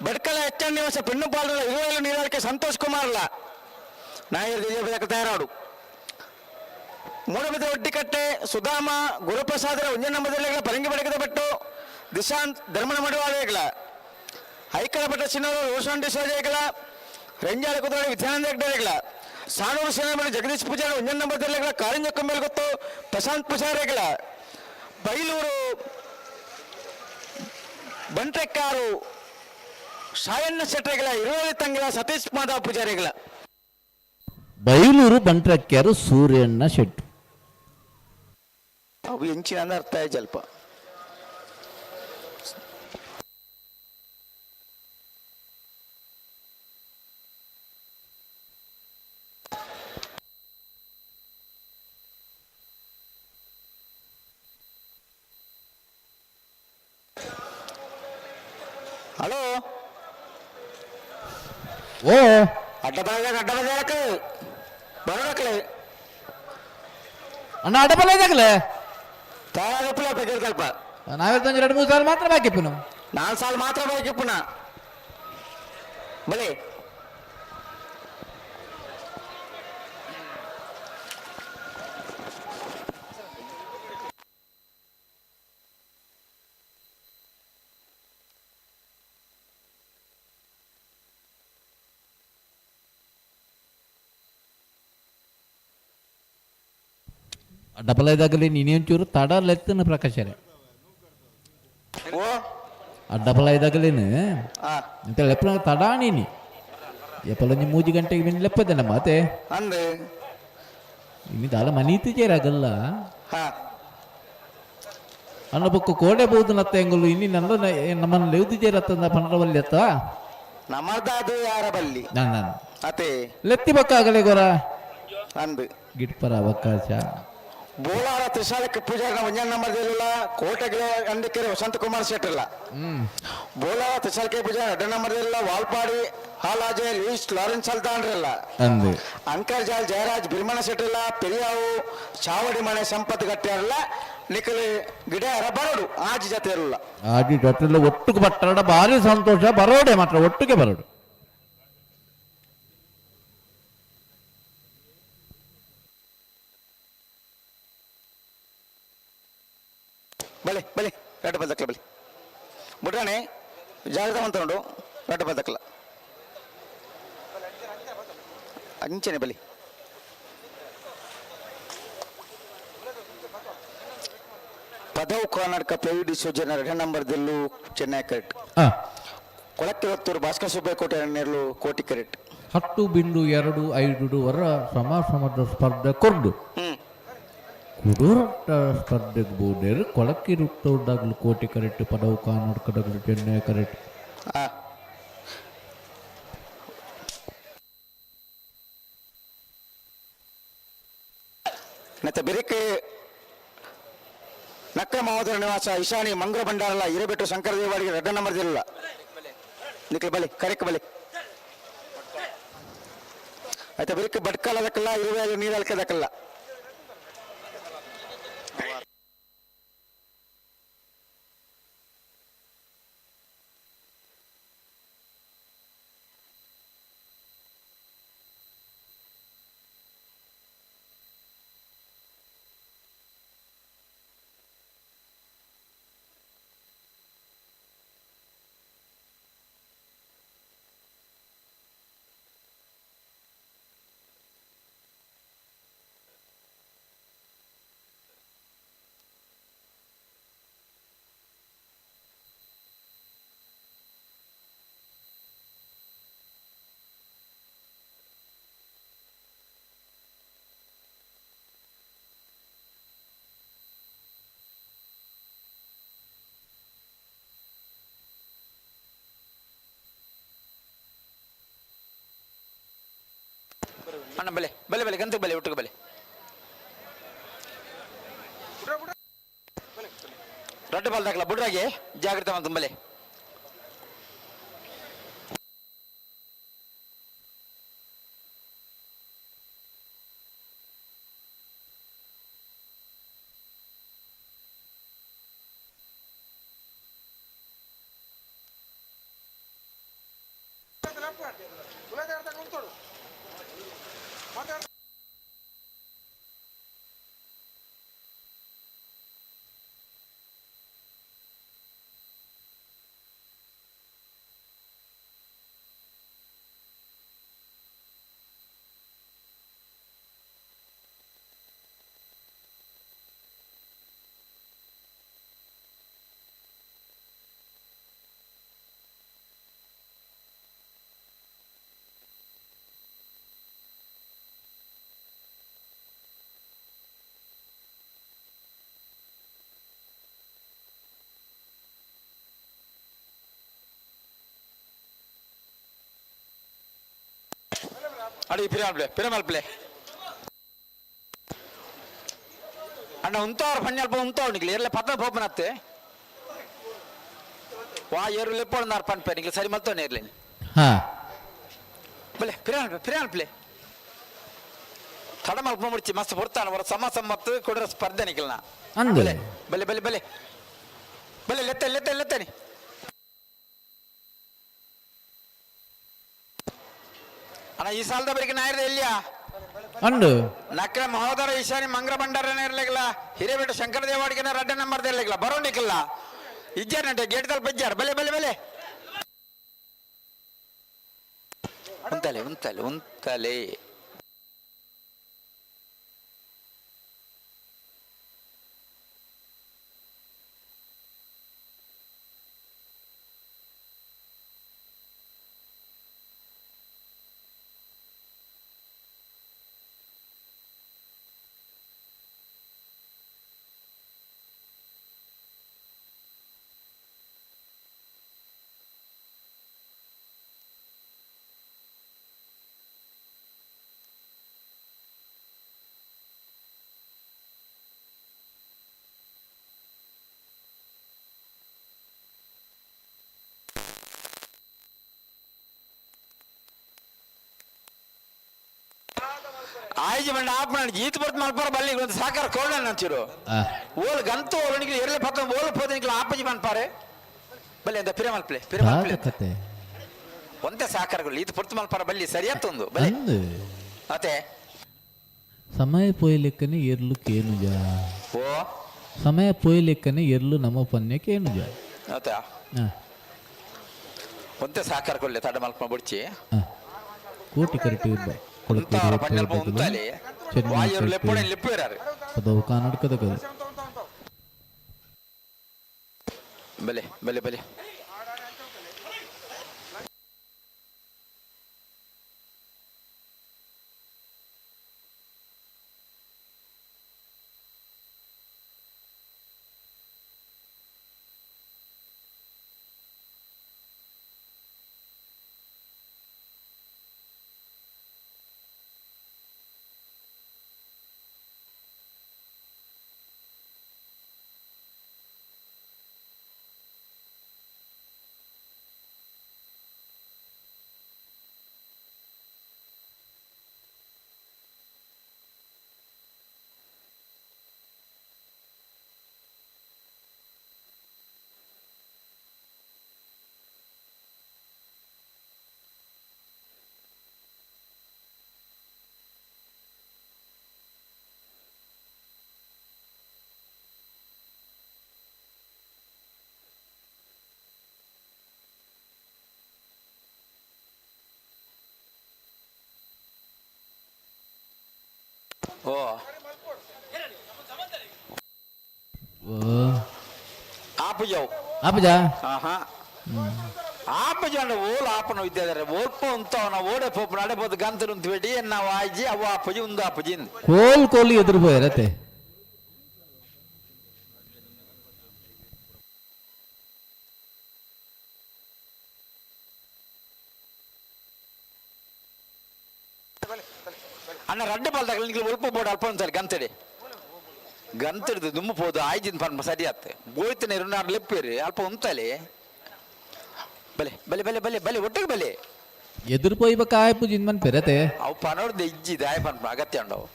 ಬಡ್ಕಲ ಎಚ್ಚ ನಿವಾಸ ಪೆಣ್ಣುಪಾಲರ ಇರುವೆಲು ನೀರಾಳಿಕೆ ಸಂತೋಷ್ ಕುಮಾರ್ಲ ನಾಯಕ ತಯಾರಾಡು ಮೂಡಬಿದ ಒಡ್ಡಿಕಟ್ಟೆ ಸುಧಾಮ ಗುರುಪ್ರಸಾದರ ಉಂಜನಂಬದಲ್ಲಿಗಳ ಪರಂಗಿ ಬಡಕದ ಬೆಟ್ಟು ದಿಶಾಂತ್ ಧರ್ಮನ ಮಡಿವಾಳಗಳ ಐಕಳ ಬೆಟ್ಟ ಚಿನ್ನವರು ರೋಷನ್ ಡಿಸೋಜೆಗಳ ರೆಂಜಾಳ ಕುದುರೆ ವಿದ್ಯಾನಂದ ಹೆಗ್ಡೆಗಳ ಸಾಣೂರು ಸೇನೆ ಜಗದೀಶ್ ಪೂಜಾರ ಉಂಜನಂಬದಲ್ಲಿಗಳ ಕಾರಿಂಜ ಕುಂಬೇಲ್ ಗೊತ್ತು ಪ್ರಶಾಂತ್ ಪೂಜಾರಿಗಳ ಬೈಲೂರು ಬಂಟ್ರೆಕ್ಕಾರು ಸಾಯಣ್ಣ ಶೆಟ್ಟರಿಗಳ ಇರುವಳಿ ತಂಗಿಲ ಸತೀಶ್ ಮಾಧವ ಪೂಜಾರಿಗಳ ಬೈಲೂರು ಬಂಟ್ರಕ್ಕ್ಯಾರು ಸೂರ್ಯಣ್ಣ ಶೆಟ್ಟು ಅವು ಎಂಚಿನ ಅರ್ಥ ಜಲ್ಪ ಹಲೋ ಓ ಅಡ್ಡ ಬರೋದಕ್ಕೆ ಅಣ್ಣ ಅಡ್ಡಬಲ್ಲ ಇದಾಗಲೇ ಸ್ವಲ್ಪ ನಾವಿರ್ತಂಜ 2-3 ಸಾಲ ಮಾತ್ರ ಬಾಕಿ ಪುನಃ 4 ಸಾಲ ಮಾತ್ರ ಬಾಕಿ ಪುನಃ ಬಲೆ ಡಬಲ್ ಐದಾಗಲಿ ನೀನೇಂಚೂರು ತಡ ಲೆತ್ತನ ಪ್ರಕಾಶರೇ ಆ ಡಬಲ್ ಐದಾಗಲೇನು ಅಂತ ಲೆಪ್ಪನ ತಡ ನೀನಿ ಎಪ್ಪಲೊಂದು 3 ಗಂಟೆಗೆ ಬಿನ್ ಲೆಪ್ಪದಲ್ಲ ಮಾತೆ ಅಂದೆ ಇನ್ನು ದಾಲ ಮನೀತಿ ಚೇರಾಗಲ್ಲ ಅನ್ನ ಬೊಕ್ಕ ಕೋಡೆ ಬಹುದು ನತ್ತ ಎಂಗಲು ಇನ್ನಿ ನನ್ನ ನಮ್ಮನ್ನು ಲೆವ್ದು ಚೇರತ್ತಂದ ಪನ್ನರವಲ್ಲಿ ಅತ್ತ ನಮ್ಮದ ಅದು ಯಾರ ಬಲ್ಲಿ ನಾನು ಅತೆ ಲೆತ್ತಿ ಬೊಕ್ಕ ಆಗಲೇ ಗೊರ ಅಂದು ಗಿಟ್ಪರ ಅವಕಾಶ ಬೋಲಾರ ತ್ರಿಶಾಲಕ್ಕೆ ಪೂಜಾರ ಒಂಜಾನ ನಂಬರ್ದಿಲ್ಲ ಕೋಟೆಗಳ ಅಂಡಿಕೆರೆ ವಸಂತ ಕುಮಾರ್ ಶೆಟ್ ಇಲ್ಲ ಬೋಲಾರ ತ್ರಿಶಾಲಕ್ಕೆ ಪೂಜಾ 2 ನಂಬರ್ದಿಲ್ಲ ವಾಲ್ಪಾಡಿ ಹಾಲಾಜೆ ಲೂಯಿಸ್ ಲಾರೆನ್ಸ್ ಅಲ್ದಾನ್ರಿಲ್ಲ ಅಂದು ಅಂಕರ್ಜಾಲ್ ಜಯರಾಜ್ ಬಿರ್ಮಣ ಶೆಟ್ ಇಲ್ಲ ಪೆರಿಯಾವು ಚಾವಡಿ ಮನೆ ಸಂಪತ್ ಗಟ್ಟಿಯಾರಲ್ಲ ನಿಖಲ್ ಗಿಡ ಬರೋಡು ಆಜಿ ಜೊತೆ ಇರಲ್ಲ ಆಜಿ ಜೊತೆ ಒಟ್ಟಿಗೆ ಬಟ್ಟಡ ಭಾರಿ ಸಂತೋಷ ಬರೋಡೆ ಮಾತ್ರ ಒಟ್ಟಿಗೆ ಬರೋಡು ಬಲೆ ಬಲೆ ರೆಡ್ ಬಲ್ ದಕ್ಕಲ ಬಲೆ ಬುಡ್ರಾಣೆ ಜಾಗ್ರತೆ ಮಂತೊಂಡು ರೆಡ್ ಬಲ್ ದಕ್ಕಲ ಅಂಚನೆ ಬಲಿ ಪದವು ಕರ್ನಾಟಕ ಪ್ರೈವೇಟ್ ಸೋಜನ 2 ನಂಬರ್ದಲ್ಲೂ ಚೆನ್ನೈ ಕರೆಕ್ಟ್ ಕೊಳಕ್ಕೆ ಹೊತ್ತೂರು ಭಾಸ್ಕರ ಸುಬ್ಬಯ್ಯ ಕೋಟೆ ನೆರಳು ಕೋಟಿ ಕ್ಯಾರೆಟ್ 10.25 ವರ ಸಮಾಸಮದ ಸ್ಪರ್ಧೆ ಕೊರ್ದು ಕುಡೂರಟ್ಟ ಸ್ಪರ್ಧೆಗೆ ಬೋಡೇರು ಕೊಳಕ್ಕೆ ರುತ್ತೋಡಾಗ್ಲು ಕೋಟಿ ಕರೆಕ್ಟ್ ಪದವು ಕರ್ನಾಟಕದಾಗಲು ಚೆನ್ನೈ ಕರೆಕ್ಟ್ ಮತ್ತೆ ಬೆರಿಕೆ ನಕ್ಕ ಮಹೋದರ ನಿವಾಸ ಈಶಾನಿ ಮಂಗ್ರ ಭಂಡಾರಲ್ಲ ಹಿರೇಬೆಟ್ಟು ಶಂಕರ ದೇವಾಡಿಗೆ ರೆಡ್ಡ ನಂಬರ್ ಇಲ್ಲ ನಿಕ್ಲೆ ಬಲಿ ಕರೆಕ್ ಬಲಿ ಆಯ್ತಾ ಬೆರಿಕೆ ಬಡ್ಕಲ್ಲದಕ್ಕಲ್ಲ ಇರುವೆ ನೀರಲ್ಕದಕ್ಕಲ್ಲ ಅಣ್ಣ ಬಲೆ ಬಲೆ ಬಲೆ ಗಂತಕ್ಕೆ ಬಲೆ ಒಟ್ಟಿಗೆ ಬಲೆ ರಡ್ಡು ಬಾಲ್ ದಾಖಲ ಬುಡ್ರಾಗೆ ಜಾಗ್ರತೆ ಅಂತ ಬಲೆ ಅಡಿ ಪಿರಮಲ್ಪ್ಲೆ ಅಣ್ಣ ಉಂತವ್ರ ಪಣ್ಯಲ್ಪ ಉಂತವ್ ನಿಕ್ಲಿ ಎಲ್ಲ ಪತ್ತ ಪೋಪನತ್ತೆ ವಾ ಏರು ಲೆಪ್ಪೊಂದಾರ ಪನ್ಪೆ ನಿಕ್ಲಿ ಸರಿ ಮಲ್ತೋನೆ ಇರ್ಲಿ ಬಲೆ ಪಿರಮಲ್ಪ್ಲೆ ತಡ ಮಲ್ಪ ಮುಡಿಚಿ ಮಸ್ತ್ ಬರ್ತಾನ ಅವರ ಸಮ ಸಮ್ಮತ್ತು ಕೊಡರ ಸ್ಪರ್ಧೆ ನಿಕ್ಲನ ಬಲೆ ಬಲೆ ಬಲೆ ಬಲೆ ಬಲೆ ಲೆತ್ತನಿ ಅಣ್ಣ ಈ ಸಾಲದ ಬರಿಗೆ ನಾಯಿರದ ಎಲ್ಲಿಯಾ ಅಂಡು ನಕ್ರ ಮಹೋದರ ಈಶಾನಿ ಮಂಗ್ರ ಭಂಡಾರನೇ ಇರ್ಲಿಲ್ಲ ಹಿರೇಬೇಟ ಶಂಕರ ದೇವಾಡಿಗೆನ ರೆಡ್ಡ ನಂಬರ್ ಇರ್ಲಿಲ್ಲ ಬರೋಣಿಕ್ಕಿಲ್ಲ ಇಜ್ಜಾರ ನಟ ಗೇಟ್ದಲ್ಲಿ ಬಜ್ಜಾರ ಬಲೆ ಬಲೆ ಬಲೆ ಉಂತಲೆ ಆಯ್ಜಿ ಬಂಡ ಆಪ್ ಮಾಡಿ ಜೀತ್ ಬರ್ತ ಮಲ್ಪಾರ ಬಲ್ಲಿ ಒಂದು ಸಾಕಾರ ಕೋಣ ಅಂತಿರು ಓಲ್ ಗಂತು ಓಲನಿಗೆ ಎರಲೆ ಪತ್ತ ಓಲ್ ಪೋದನಿಗೆ ಆಪಜಿ ಮನ್ಪಾರೆ ಬಲ್ಲಿ ಅಂತ ಪಿರಮಲ್ಪ್ಲೆ ಕತೆ ಒಂದೇ ಸಾಕಾರಗಳು ಇದು ಪುರ್ತ ಮಲ್ಪಾರ ಬಲ್ಲಿ ಸರಿಯಾತೊಂದು ಬಲ್ಲಿ ಮತ್ತೆ ಸಮಯ ಪೋಯಲೆಕ್ಕನೆ ಎರ್ಲು ಕೇನುಜ ಓ ಸಮಯ ಪೋಯಲೆಕ್ಕನೆ ಎರ್ಲು ನಮ್ಮ ಪನ್ಯ ಕೇನುಜ ಮತ್ತೆ ಒಂದೇ ಸಾಕಾರಗಳು ತಡ ಮಲ್ಪ ಬಿಡ್ಚಿ ಕೋಟಿ ಕರೆಕ್ಟ್ ಪದವು ಕರ್ನಾಟಕದ ಕಲೆ ಬಲೆ ಬಲೆ ಬಲೆ ಓ ಆಪುಜವು ಆಪಜ ಆಹಾ ಆಪಜಾಂಡ ಓಲ್ ಆಪನ ವಿದ್ಯಾಧಾರೆ ಓಲ್ಪ ಉಂತವನ ಓಡೆ ಪೋಪ ನಡೆಬೋದು ಗಂತರು ಅಂತ ಬೇಡಿ ನಾವು ಆಯ್ಜಿ ಅವು ಆಪಜಿ ಒಂದು ಆಪಜಿ ಕೋಲ್ ಕೋಲ್ ಎದುರು ಹೋಯರತ್ತೆ ಅಣ್ಣ ರಡ್ಡು ಪಾಲ್ದಾಗ ನಿಂಗೆ ಒಲ್ಪ ಬೋರ್ಡ್ ಅಲ್ಪ ಅಂತಾರೆ ಗಂತಡೆ ಗಂತಡಿದು ದುಮ್ಮು ಪೋದು ಆಯ್ಜಿನ ಪರ್ಮ ಸರಿ ಆತ್ತೆ ಬೋಯ್ತನೆ ಇರುನಾರು ಲೆಪ್ಪೇರಿ ಅಲ್ಪ ಉಂತಲೆ ಬಲೆ ಬಲೆ ಬಲೆ ಬಲೆ ಬಲೆ ಒಟ್ಟಿಗೆ ಬಲೆ ಎದುರು ಪೋಯ್ಬೇಕಾಯ್ ಪೂಜಿನ್ ಮನ್ ಪೆರತೆ ಅವು ಪನೋರ್ದು ಇಜ್ಜಿದ ಆಯ್ ಪನ್ಪ ಅಗತ್ಯ ಉಂಡವು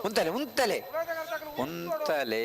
ಉಂತಲೆ ಉಂತಲೆ ಉಂತಲೆ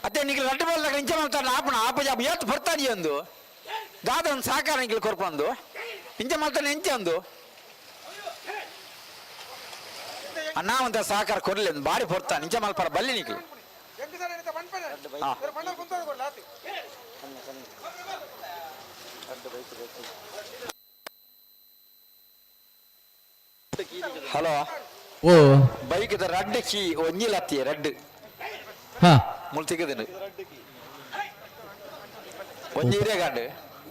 ಅದೇ ನಿಂಗೆ ರಡ್ಡು ಬಾಲ್ದಾಗ ಇಂಚ ಮಾಡ್ತಾನೆ ಆಪಣ ಆಪಜ ಏತ್ ಬರ್ತಾನೆ ಒಂದು ದಾದ ಒಂದು ಸಾಕಾರ ನಿಂಗೆ ಕೊರ್ಪಂದು ಇಂಚ ಮಾಡ್ತಾನೆ ಎಂಚ ಒಂದು ಅಣ್ಣ ಅಂತ ಸಹಕಾರ ಕೊಡ್ಲಿ ಒಂದು ಬಾರಿ ಬರ್ತಾನೆ ಇಂಚ ಮಲ್ಪರ ಬಲ್ಲಿ ನಿಂಗೆ ಹಲೋ ಓ ಬೈಕದ ರಡ್ಡು ಕೀ ಒಂಜಿಲತ್ತಿ ರಡ್ಡು ಹಾ ಮುಳ್ತಿಗದನು ಒಂಜಿ ಹಿರೇಗಾಂಡು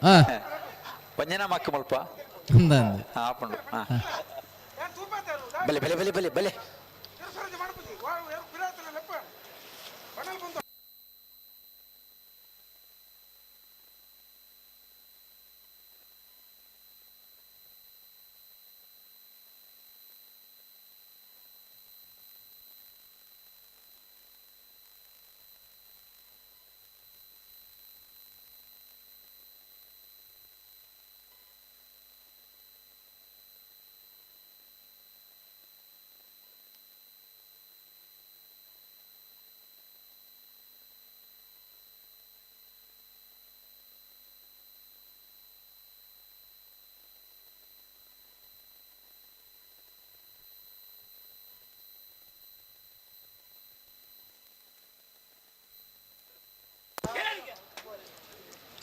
ಹಾ ಒಂಜನ ಮಕ್ಕ ಮುಲ್ಪ ಅಂದಂದು ಆಪುಂಡು ಬಲೆ ಬಲೆ ಬಲೆ ಬಲೆ ಬಲೆ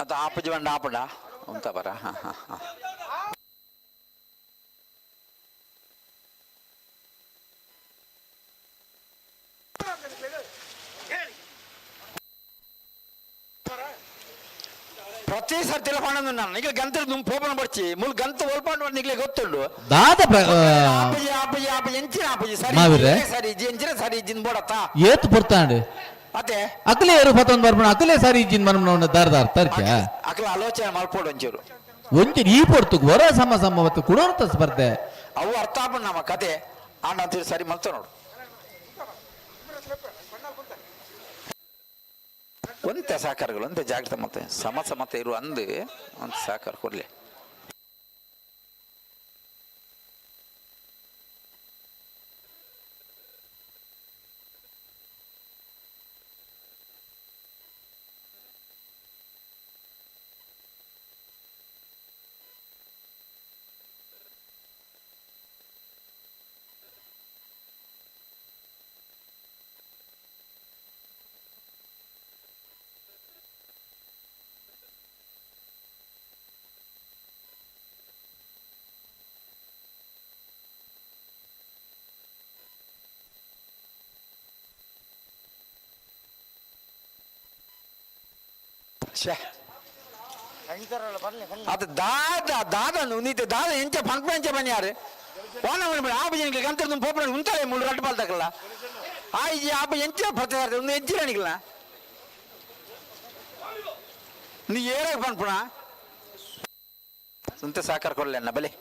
ಅದು ಆಪಜಿ ಬಂಡ ಆಪಡ ಅಂತ ಬರ ಹಾ ಹಾ ಹಾ ಪ್ರತಿ ಸರ್ತಿ ಪಣ್ಣು ನಾನು ನಿಗ್ಲೆ ಗಂತ ಪೋಪನ ಬರ್ಚಿ ಮುಲ್ ಗಂತ ಒಲ್ಪಾಂಡು ನಿಗ್ಲೆ ಗೊತ್ತುಂಡು ದಾದ ಆಪಜಿ ಆಪಜಿ ಆಪಜಿ ಎಂಚಿನ ಆಪಜಿ ಸರಿ ಮಾವಿರ್ರೆ? ಸರಿ ಇಜ್ಜಿ ಎಂಚಿನ ಸರಿ ಇಜ್ಜಿನ ಬೋಡತ್ತ ಏತ್ ಬರ್ತಾಂಡು ಅದೇ ಅಕಲೆ ಏರು ಪತ್ತೊಂದು ಬರ್ಪಣ ಅಕಲೆ ಸಾರಿ ಇಜ್ಜಿನ್ ಮನ ದಾರ್ದ ಅರ್ಥರ್ಕ ಅಕಲ ಆಲೋಚನೆ ಮಾಡ್ಕೊಡು ಒಂಚೂರು ಒಂಚಿ ಈ ಪೊರ್ತು ಹೊರ ಸಮ ಸಮವತ್ತು ಕುಡೋರ್ತ ಸ್ಪರ್ಧೆ ಅವು ಅರ್ಥ ಆಪಣ್ಣ ನಮ್ಮ ಕತೆ ಆಂಡ ಅಂತೇಳಿ ಸರಿ ಮಲ್ತ ನೋಡು ಒಂತ ಸಹಕಾರಗಳು ಒಂತೆ ಜಾಗ್ರತೆ ಮತ್ತೆ ಸಮತೆ ಇರು ಅಂದು ಒಂದು ಸಹಕಾರ ಕೊಡ್ಲಿ ಅದು ದಾದ ದಾದ ನೀತಿ ದಾದ ಎಂಚ ಪಂಕ್ ಪಂಚ ಬನ್ನಿ ಯಾರು ಆಪ ಜನಕ್ಕೆ ಗಂತರದ್ದು ಪೋಪಣ ಉಂಟಾಳೆ ಮುಳ್ಳು ರಟ್ಟು ಪಾಲ್ತಕ್ಕಲ್ಲ ಆಯ್ಜಿ ಆಪ ಎಂಚಿನ ಪ್ರಚಾರ ಒಂದು ಎಂಚಿರಣಿಗಿಲ್ಲ ನೀ ಏರಾಗ ಪನ್ಪುಣ ಸ್ವಂತ ಸಾಕಾರ ಕೊಡಲಿ ಅನ್ನ ಬಲೆ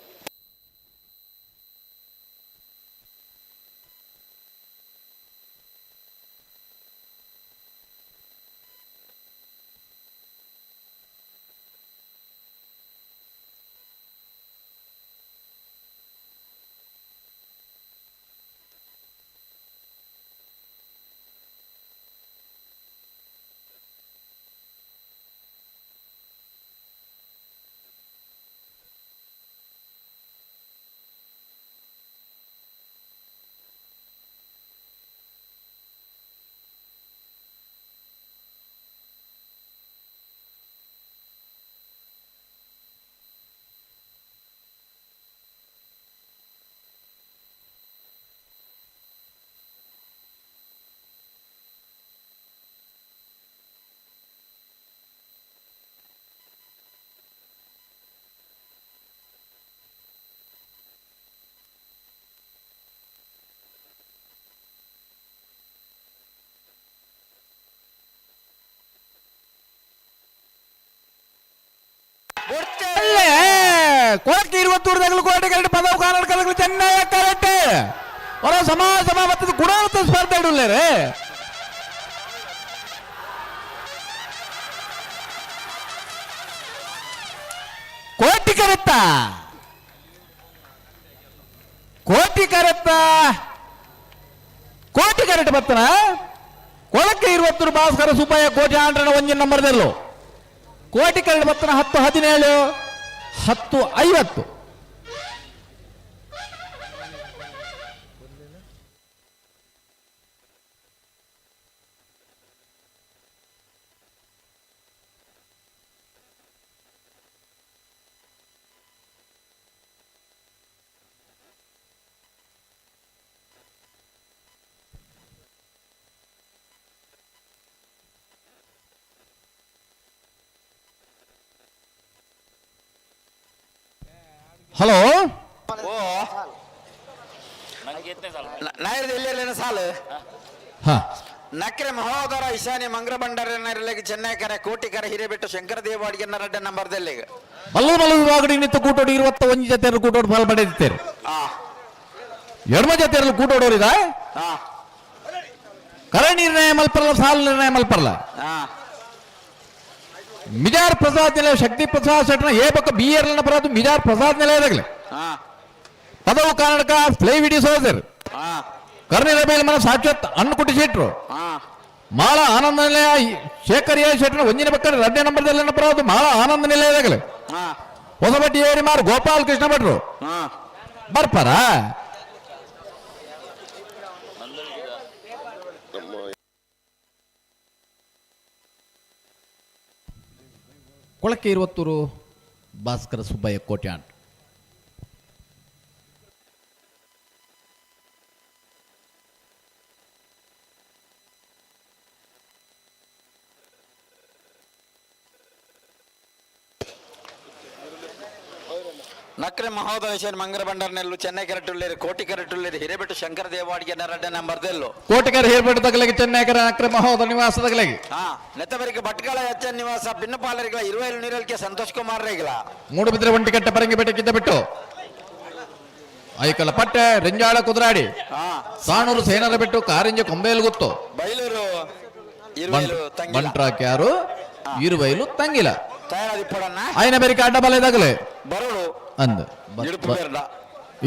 ಕೊಳಕ್ಕೆ 20 ಕೋಟಿ ಕರೆಕ್ಟ್ ಪದವು ಕರ್ನಾಟಕದಲ್ಲಿ ಚೆನ್ನೈ ಕರೆಕ್ಟ್ ಅವರ ಸಮಾಜ ಮತ್ತು ಗುಣವಂತ ಸ್ಪರ್ಧೆ ಇಡಲೇರೆ ಕೋಟಿ ಕರೆಕ್ಟ ಕೋಟಿ ಕರೆಕ್ಟ್ ಬರ್ತನ ಕೊಳಕ್ಕೆ 20 ಭಾಸ್ಕರ ಸುಬ್ಬಯ್ಯ ಕೋಟಿ ಆಂಡ್ರನ ಒಂಜಿನ ನಂಬರ್ದಲ್ಲೂ ಕೋಟಿ ಕರೆಕ್ಟ್ ಬರ್ತನ 10-17 10-50 ಹಲೋ ನಾಯರ್ದ ಸಾಲು ನಕ್ರೆ ಮಹೋದರ ಈಶಾನ್ಯ ಮಂಗ್ರ ಭಂಡಾರಕ್ಕೆ ಚೆನ್ನೈಕರ ಕೋಟಿಕರ ಹಿರೇಬೆಟ್ಟ ಶಂಕರ ದೇವಾಡಿಗೆ ರಡ್ಡ ನಂಬರ್ದಲ್ಲಿ ಮಲ್ಲೂ ವಾಗಡಿ ನಿಂತು ಕೂಟೋಡಿ 21 ಜೊತೆ ಕೂಟೋಡು ಫಲ ಪಡೆದಿದ್ದೇವೆ ಎಡಮ ಜೊತೆಯಲ್ಲಿ ಕೂಟೋಡೋರಿದ ಕರ ನಿರ್ಣಯ ಮಲ್ಪರಲ್ಲ ಸಾಲು ನಿರ್ಣಯ ಮಲ್ಪರಲ್ಲ ಮಿಜಾರ್ ಪ್ರಸಾದ್ ನಿಲಯ ಶಕ್ತಿ ಪ್ರಸಾದ್ ಶೆಟ್ನ ಏ ಪಕ್ಕ BR ಬರೋದು ಮಿಜಾರ್ ಪ್ರಸಾದ್ ನಿಲಯದಾಗಲೇ ಪದವು ಕರ್ನಾಟಕ ಫ್ಲೈ ವಿಡಿ ಸೋದರ್ ಕರ್ನಿರಬೇಲ್ ಮನ ಸಾಕ್ಷಾತ್ ಅನ್ನು ಕುಟ್ಟಿಸಿಟ್ರು ಮಾಳ ಆನಂದ ನಿಲಯ ಶೇಖರ್ ಎ ಶೆಟ್ನ ಒಂದಿನ ಪಕ್ಕ 2ನೇ ನಂಬರ್ದಲ್ಲಿ ಬರೋದು ಮಾಳ ಆನಂದ ನಿಲಯದಾಗಲೇ ಹೊಸಬಟ್ಟಿ ಏರಿ ಮಾರು ಗೋಪಾಲ್ ಕೃಷ್ಣ ಭಟ್ರು ಬರ್ಪಾರ ಕೊಳಕ್ಕೆ 20 ಭಾಸ್ಕರ ಸುಬ್ಬಯ್ಯ ಕೋಟ್ಯಾನ್ ನಕ್ರೆ ಮಹೋದಯ ಮಂಗರ ಭಂಡಾರನೆಲ್ಲು ಚೆನ್ನೈ ಕರೆಟುಳ್ಳೇರಿ ಕೋಟಿ ಕರೆಟುಳ್ಳೇರಿ ಹಿರೇಬೆಟ್ಟು ಶಂಕರ ದೇವಾಡಿಗೆ ರಡ್ಡ ನಂಬರ್ದೆಲ್ಲು ಕೋಟಿಕರ ಹಿರೇಬೆಟ್ಟು ತಗಲಿಗೆ ಚೆನ್ನೈಕರ ನಕ್ರೆ ಮಹೋದಯ ನಿವಾಸ ತಗಲಿಗೆ ನೆತ್ತವರಿಗೆ ಭಟ್ಕಳ ಎಚ್ಚ ನಿವಾಸ ಭಿನ್ನಪಾಲರಿಗಳ 27 ನೀರಲ್ಕೆ ಸಂತೋಷ್ ಕುಮಾರ್ ರೇಗಲ ಮೂಡುಬಿದ್ರೆ ಒಂಟಿಕಟ್ಟ ಪರಂಗಿ ಬೆಟ್ಟಕ್ಕಿದ್ದ ಬಿಟ್ಟು ಐಕಲ ಪಟ್ಟೆ ರೆಂಜಾಳ ಕುದುರಾಡಿ ಸಾಣೂರು ಸೇನರ ಬಿಟ್ಟು ಕಾರಿಂಜ ಕೊಂಬೇಲು ಗುತ್ತು ಬೈಲೂರು ಬಂಟ್ರಾಕ್ಯಾರು ಇರುವೈಲು ತಂಗಿಲ ತಯಾರಾದಿಪ್ಪಡನ್ನ ఆయన ಬೆರಿಕ ಅಡ್ಡಬಲೆದಾಗಲೇ ಬರೋಡು ಅಂದ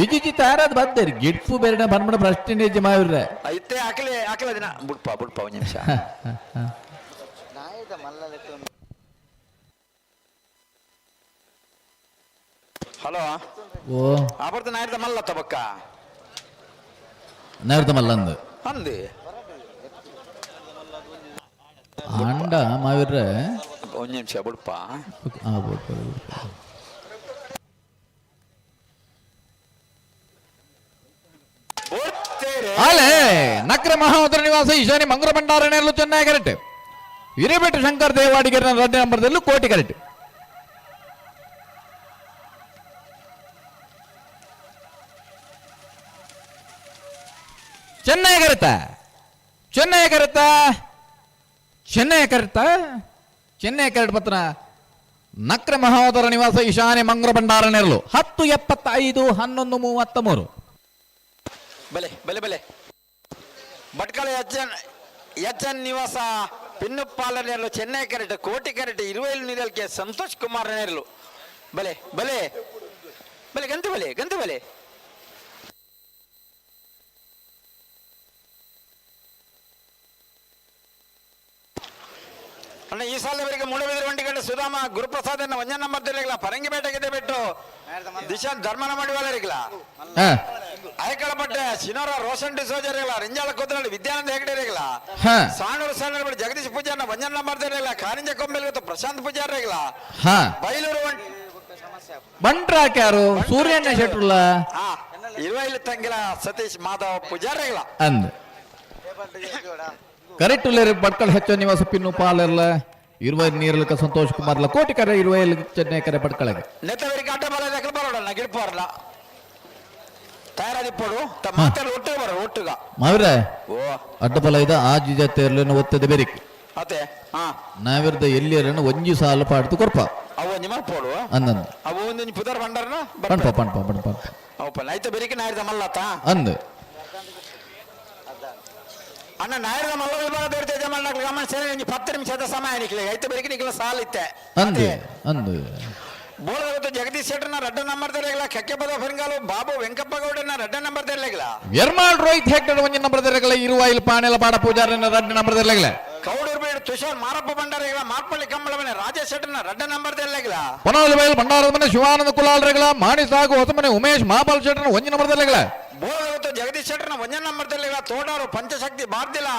ಇಜಿಜಿ ತಯಾರಾದ ಬಂದೇರಿ ಗಿಡ್ಪು ಬೇರೆ ಬಂದ್ಬಿಡ ಪ್ರಶ್ನೆ ಮಾವಿರ್ರೆ ಐತೆ ಆಕಲೆ ದಿನ ಬುಡ್ಪ ಒಂದು ನಿಮಿಷ ಹಲೋ ಓ ಆಪರ್ತ ನಾಯ್ದ ಮಲ್ಲ ತಬಕ್ಕ ನೈರ್ದ ಮಲ್ಲಂದು ಅಂದಿ ಅಂಡ ಮಾವಿರ್ರೆ ಒಂದು ನಿಮಿಷ ಬುಡ್ಪ ಆಲೆ ನಕ್ರ ಮಹಾವತರ ನಿವಾಸ ಈಶಾನ್ಯ ಮಂಗ್ರ ಭಂಡಾರನೆಲ್ಲೂ ಚೆನ್ನೈ ಕರೆಕ್ಟ್ ಹಿರೇಬೆಟ್ಟು ಶಂಕರ್ ದೇವಾಡಿಗೆ 2ನೇ ನಂಬರ್ದಲ್ಲೂ ಕೋಟಿ ಕರೆಕ್ಟ್ ಚೆನ್ನೈ ಕರೆತ ಚೆನ್ನೈ ಕರೆತ ಚೆನ್ನೈ ಕರೆತ ಚೆನ್ನೈ ಕರೆಟ್ ಪತ್ರ ನಕ್ರ ಮಹೋದರ ನಿವಾಸ ಈಶಾನ್ಯ ಮಂಗ್ರ ಭಂಡಾರ ನೆರಳು 10:75 ಬಲೆ ಬಲೆ ಬಲೆ ಭಟ್ಕಳ ಎಚ್.ಎನ್. ನಿವಾಸ ಪಿನ್ನುಪಾಲ ನೆರಳು ಚೆನ್ನೈ ಕರೆಟ್ ಕೋಟಿ ಕರೆಟ್ 20 ನೀರಲ್ಕೆ ಸಂತೋಷ್ ಕುಮಾರ್ ನೆರಳು ಬಲೆ ಬಲೆ ಬಲೆ ಗಂತು ಬಲೆ ಗಂತು ಬಲೆ ಅಣ್ಣ ಈ ಸಾಲವರೆಗೆ ಮೂಡಬಿದಿರು ಒಂಟಿಗಂಟೆ ಸುಧಾಮ ಗುರುಪ್ರಸಾದ್ ಒಂಜನ ನಂಬರ್ದಿಲ್ಲ ಪರಂಗಿಪೇಟೆಗೆ ಬಿಟ್ಟು ದಿಶಾ ಧರ್ಮನ ಮಾಡಿವಾಳರಿಗಿಲ್ಲ ಅಯಕಳಪಟ್ಟೆ ಶಿನೋರ ರೋಷನ್ ಡಿಸೋಜರ್ ಇಲ್ಲ ರಿಂಜಾಳ ಕೋದ್ರಲ್ಲಿ ವಿದ್ಯಾನಂದ ಹೆಗಡೆ ಇರಲಿಲ್ಲ ಸಾಣೂರು ಸಾಣೂರು ಬಿಟ್ಟು ಜಗದೀಶ್ ಪೂಜಾರ್ನ ಒಂಜನ ನಂಬರ್ದಿರಲಿಲ್ಲ ಕಾರಿಂಜ ಕೊಂಬೆಲ್ ಗೊತ್ತು ಪ್ರಶಾಂತ್ ಪೂಜಾರ್ ಇರಲಿಲ್ಲ ಬೈಲೂರು ಬಂಟ್ರಾಕ್ ಯಾರು ಸೂರ್ಯಣ್ಣ ಶೆಟ್ರುಲ್ಲ 20 ತಂಗಿಲ ಸತೀಶ್ ಮಾಧವ್ ಪೂಜಾರ್ ಇರಲಿಲ್ಲ ಅಂದ್ ಕರೆಕ್ಟ್ ಭಟ್ಕಳ ಹೆಚ್ಚು ನಿವಾಸ ಪಿನ್ನು ಪಾಲೆಲ್ಲ 20 ನೀರ್ಲಕ ಸಂತೋಷ್ ಕುಮಾರ್ಲ ಕೋಟಿ ಕರೆ 20 ಚೆನ್ನೈ ಕರೆ ಭಟ್ಕಳಗೆ ನೆತ್ತವರಿಗೆ ಅಡ್ಡ ಬಲ ಲೆಕ್ಕ ಬರೋಣ ಗಿಡ್ಪೋರ್ಲ ತಯಾರಾದಿಪ್ಪೋಡು ಮಾತಾಡ ಒಟ್ಟಿಗೆ ಬರೋ ಒಟ್ಟಿಗ ಮಾವಿರ ಅಡ್ಡಬಲ ಇದ ಆ ಜಿಜತೆ ಒತ್ತದೆ ಬೆರಿಕ್ ಅತ್ತೆ ನಾವಿರ್ದ ಎಲ್ಲಿಯರನ್ನು ಒಂಜಿ ಸಾಲ ಪಾಡ್ತು ಕೊರ್ಪ ಅವು ನಿಮ್ಮ ಪೋಡು ಅಂದಂದು ಅವು ಒಂದು ಪುದರ್ ಬಂಡಾರನ ಪಣ್ಪ ಪಣ್ಪ ಪಣ್ಪ ಅವು ಆಯ್ತು ಬೆರಿಕೆ ನಾಯಿದ ಮಲ್ಲತ್ತ ಅಂದ್ ಅಣ್ಣ ನಾಯಿದ ಮಲ್ಲ ಬೇಡ್ತಾ ಜಮಲ್ ಗಮನ ಸೇರಿ 10 ನಿಮಿಷದ ಸಮಯ ನಿಕ್ಲಿ ಆಯ್ತು ಬೆರಿಕೆ ನಿಕ್ಲ ಸಾಲ ಇತ್ತೆ ಅಂದ್ ಅಂದ್ ಬೋಳಗತ್ತು Jagadish ಶೆಟ್ಟರ್ನ red number ತೆರಲಿಲ್ಲ ಕೆಕ್ಕೆಪದ ಫೆಂಗಾಲು Babu Venkappa ಗೌಡನ red number ತೆರಲಿಲ್ಲ Yermal Rohit Hegde ಒಂಜಿ ನಂಬರ್ ತೆರಗಲ 20 ಪಾಣೆಲ ಪಾಡ ಪೂಜಾರನ ರೆಡ್ಡ ನಂಬರ್ ತೆರಲಿಲ್ಲ ಕೌಡೂರು ಬೇಡ ತುಷಾರ್ ಮಾರಪ್ಪ ಭಂಡಾರಿಗಳ ಮಾರ್ಪಳ್ಳಿ ಕಂಬಳವನೆ ರಾಜೇಶ್ ಶೆಟ್ಟರ್ನ ರೆಡ್ಡ ನಂಬರ್ ತೆರಲಿಲ್ಲ ಪೊನಾಲು ಬಯಲ್ ಭಂಡಾರದ ಮನೆ ಶಿವಾನಂದ ಕುಲಾಲ್ ರೆಗಲ ಮಾಣಿ ಸಾಗು ಹೊಸಮನೆ ಉಮೇಶ್ ಮಹಾಬಾಲ್ ಶೆಟ್ಟರ್ನ ಒಂಜಿ ನಂಬರ್ ತೆರಲಿಲ್ಲ ಬೋಳಗತ್ತು ಜಗದೀಶ್ ಶೆಟ್ಟರ್ನ ಒಂಜ ನಂಬರ್ ತೆರಲಿಲ್ಲ ತೋಡಾರು ಪಂಚಶಕ್ತಿ ಬಾರ್ದಿಲ್ಲ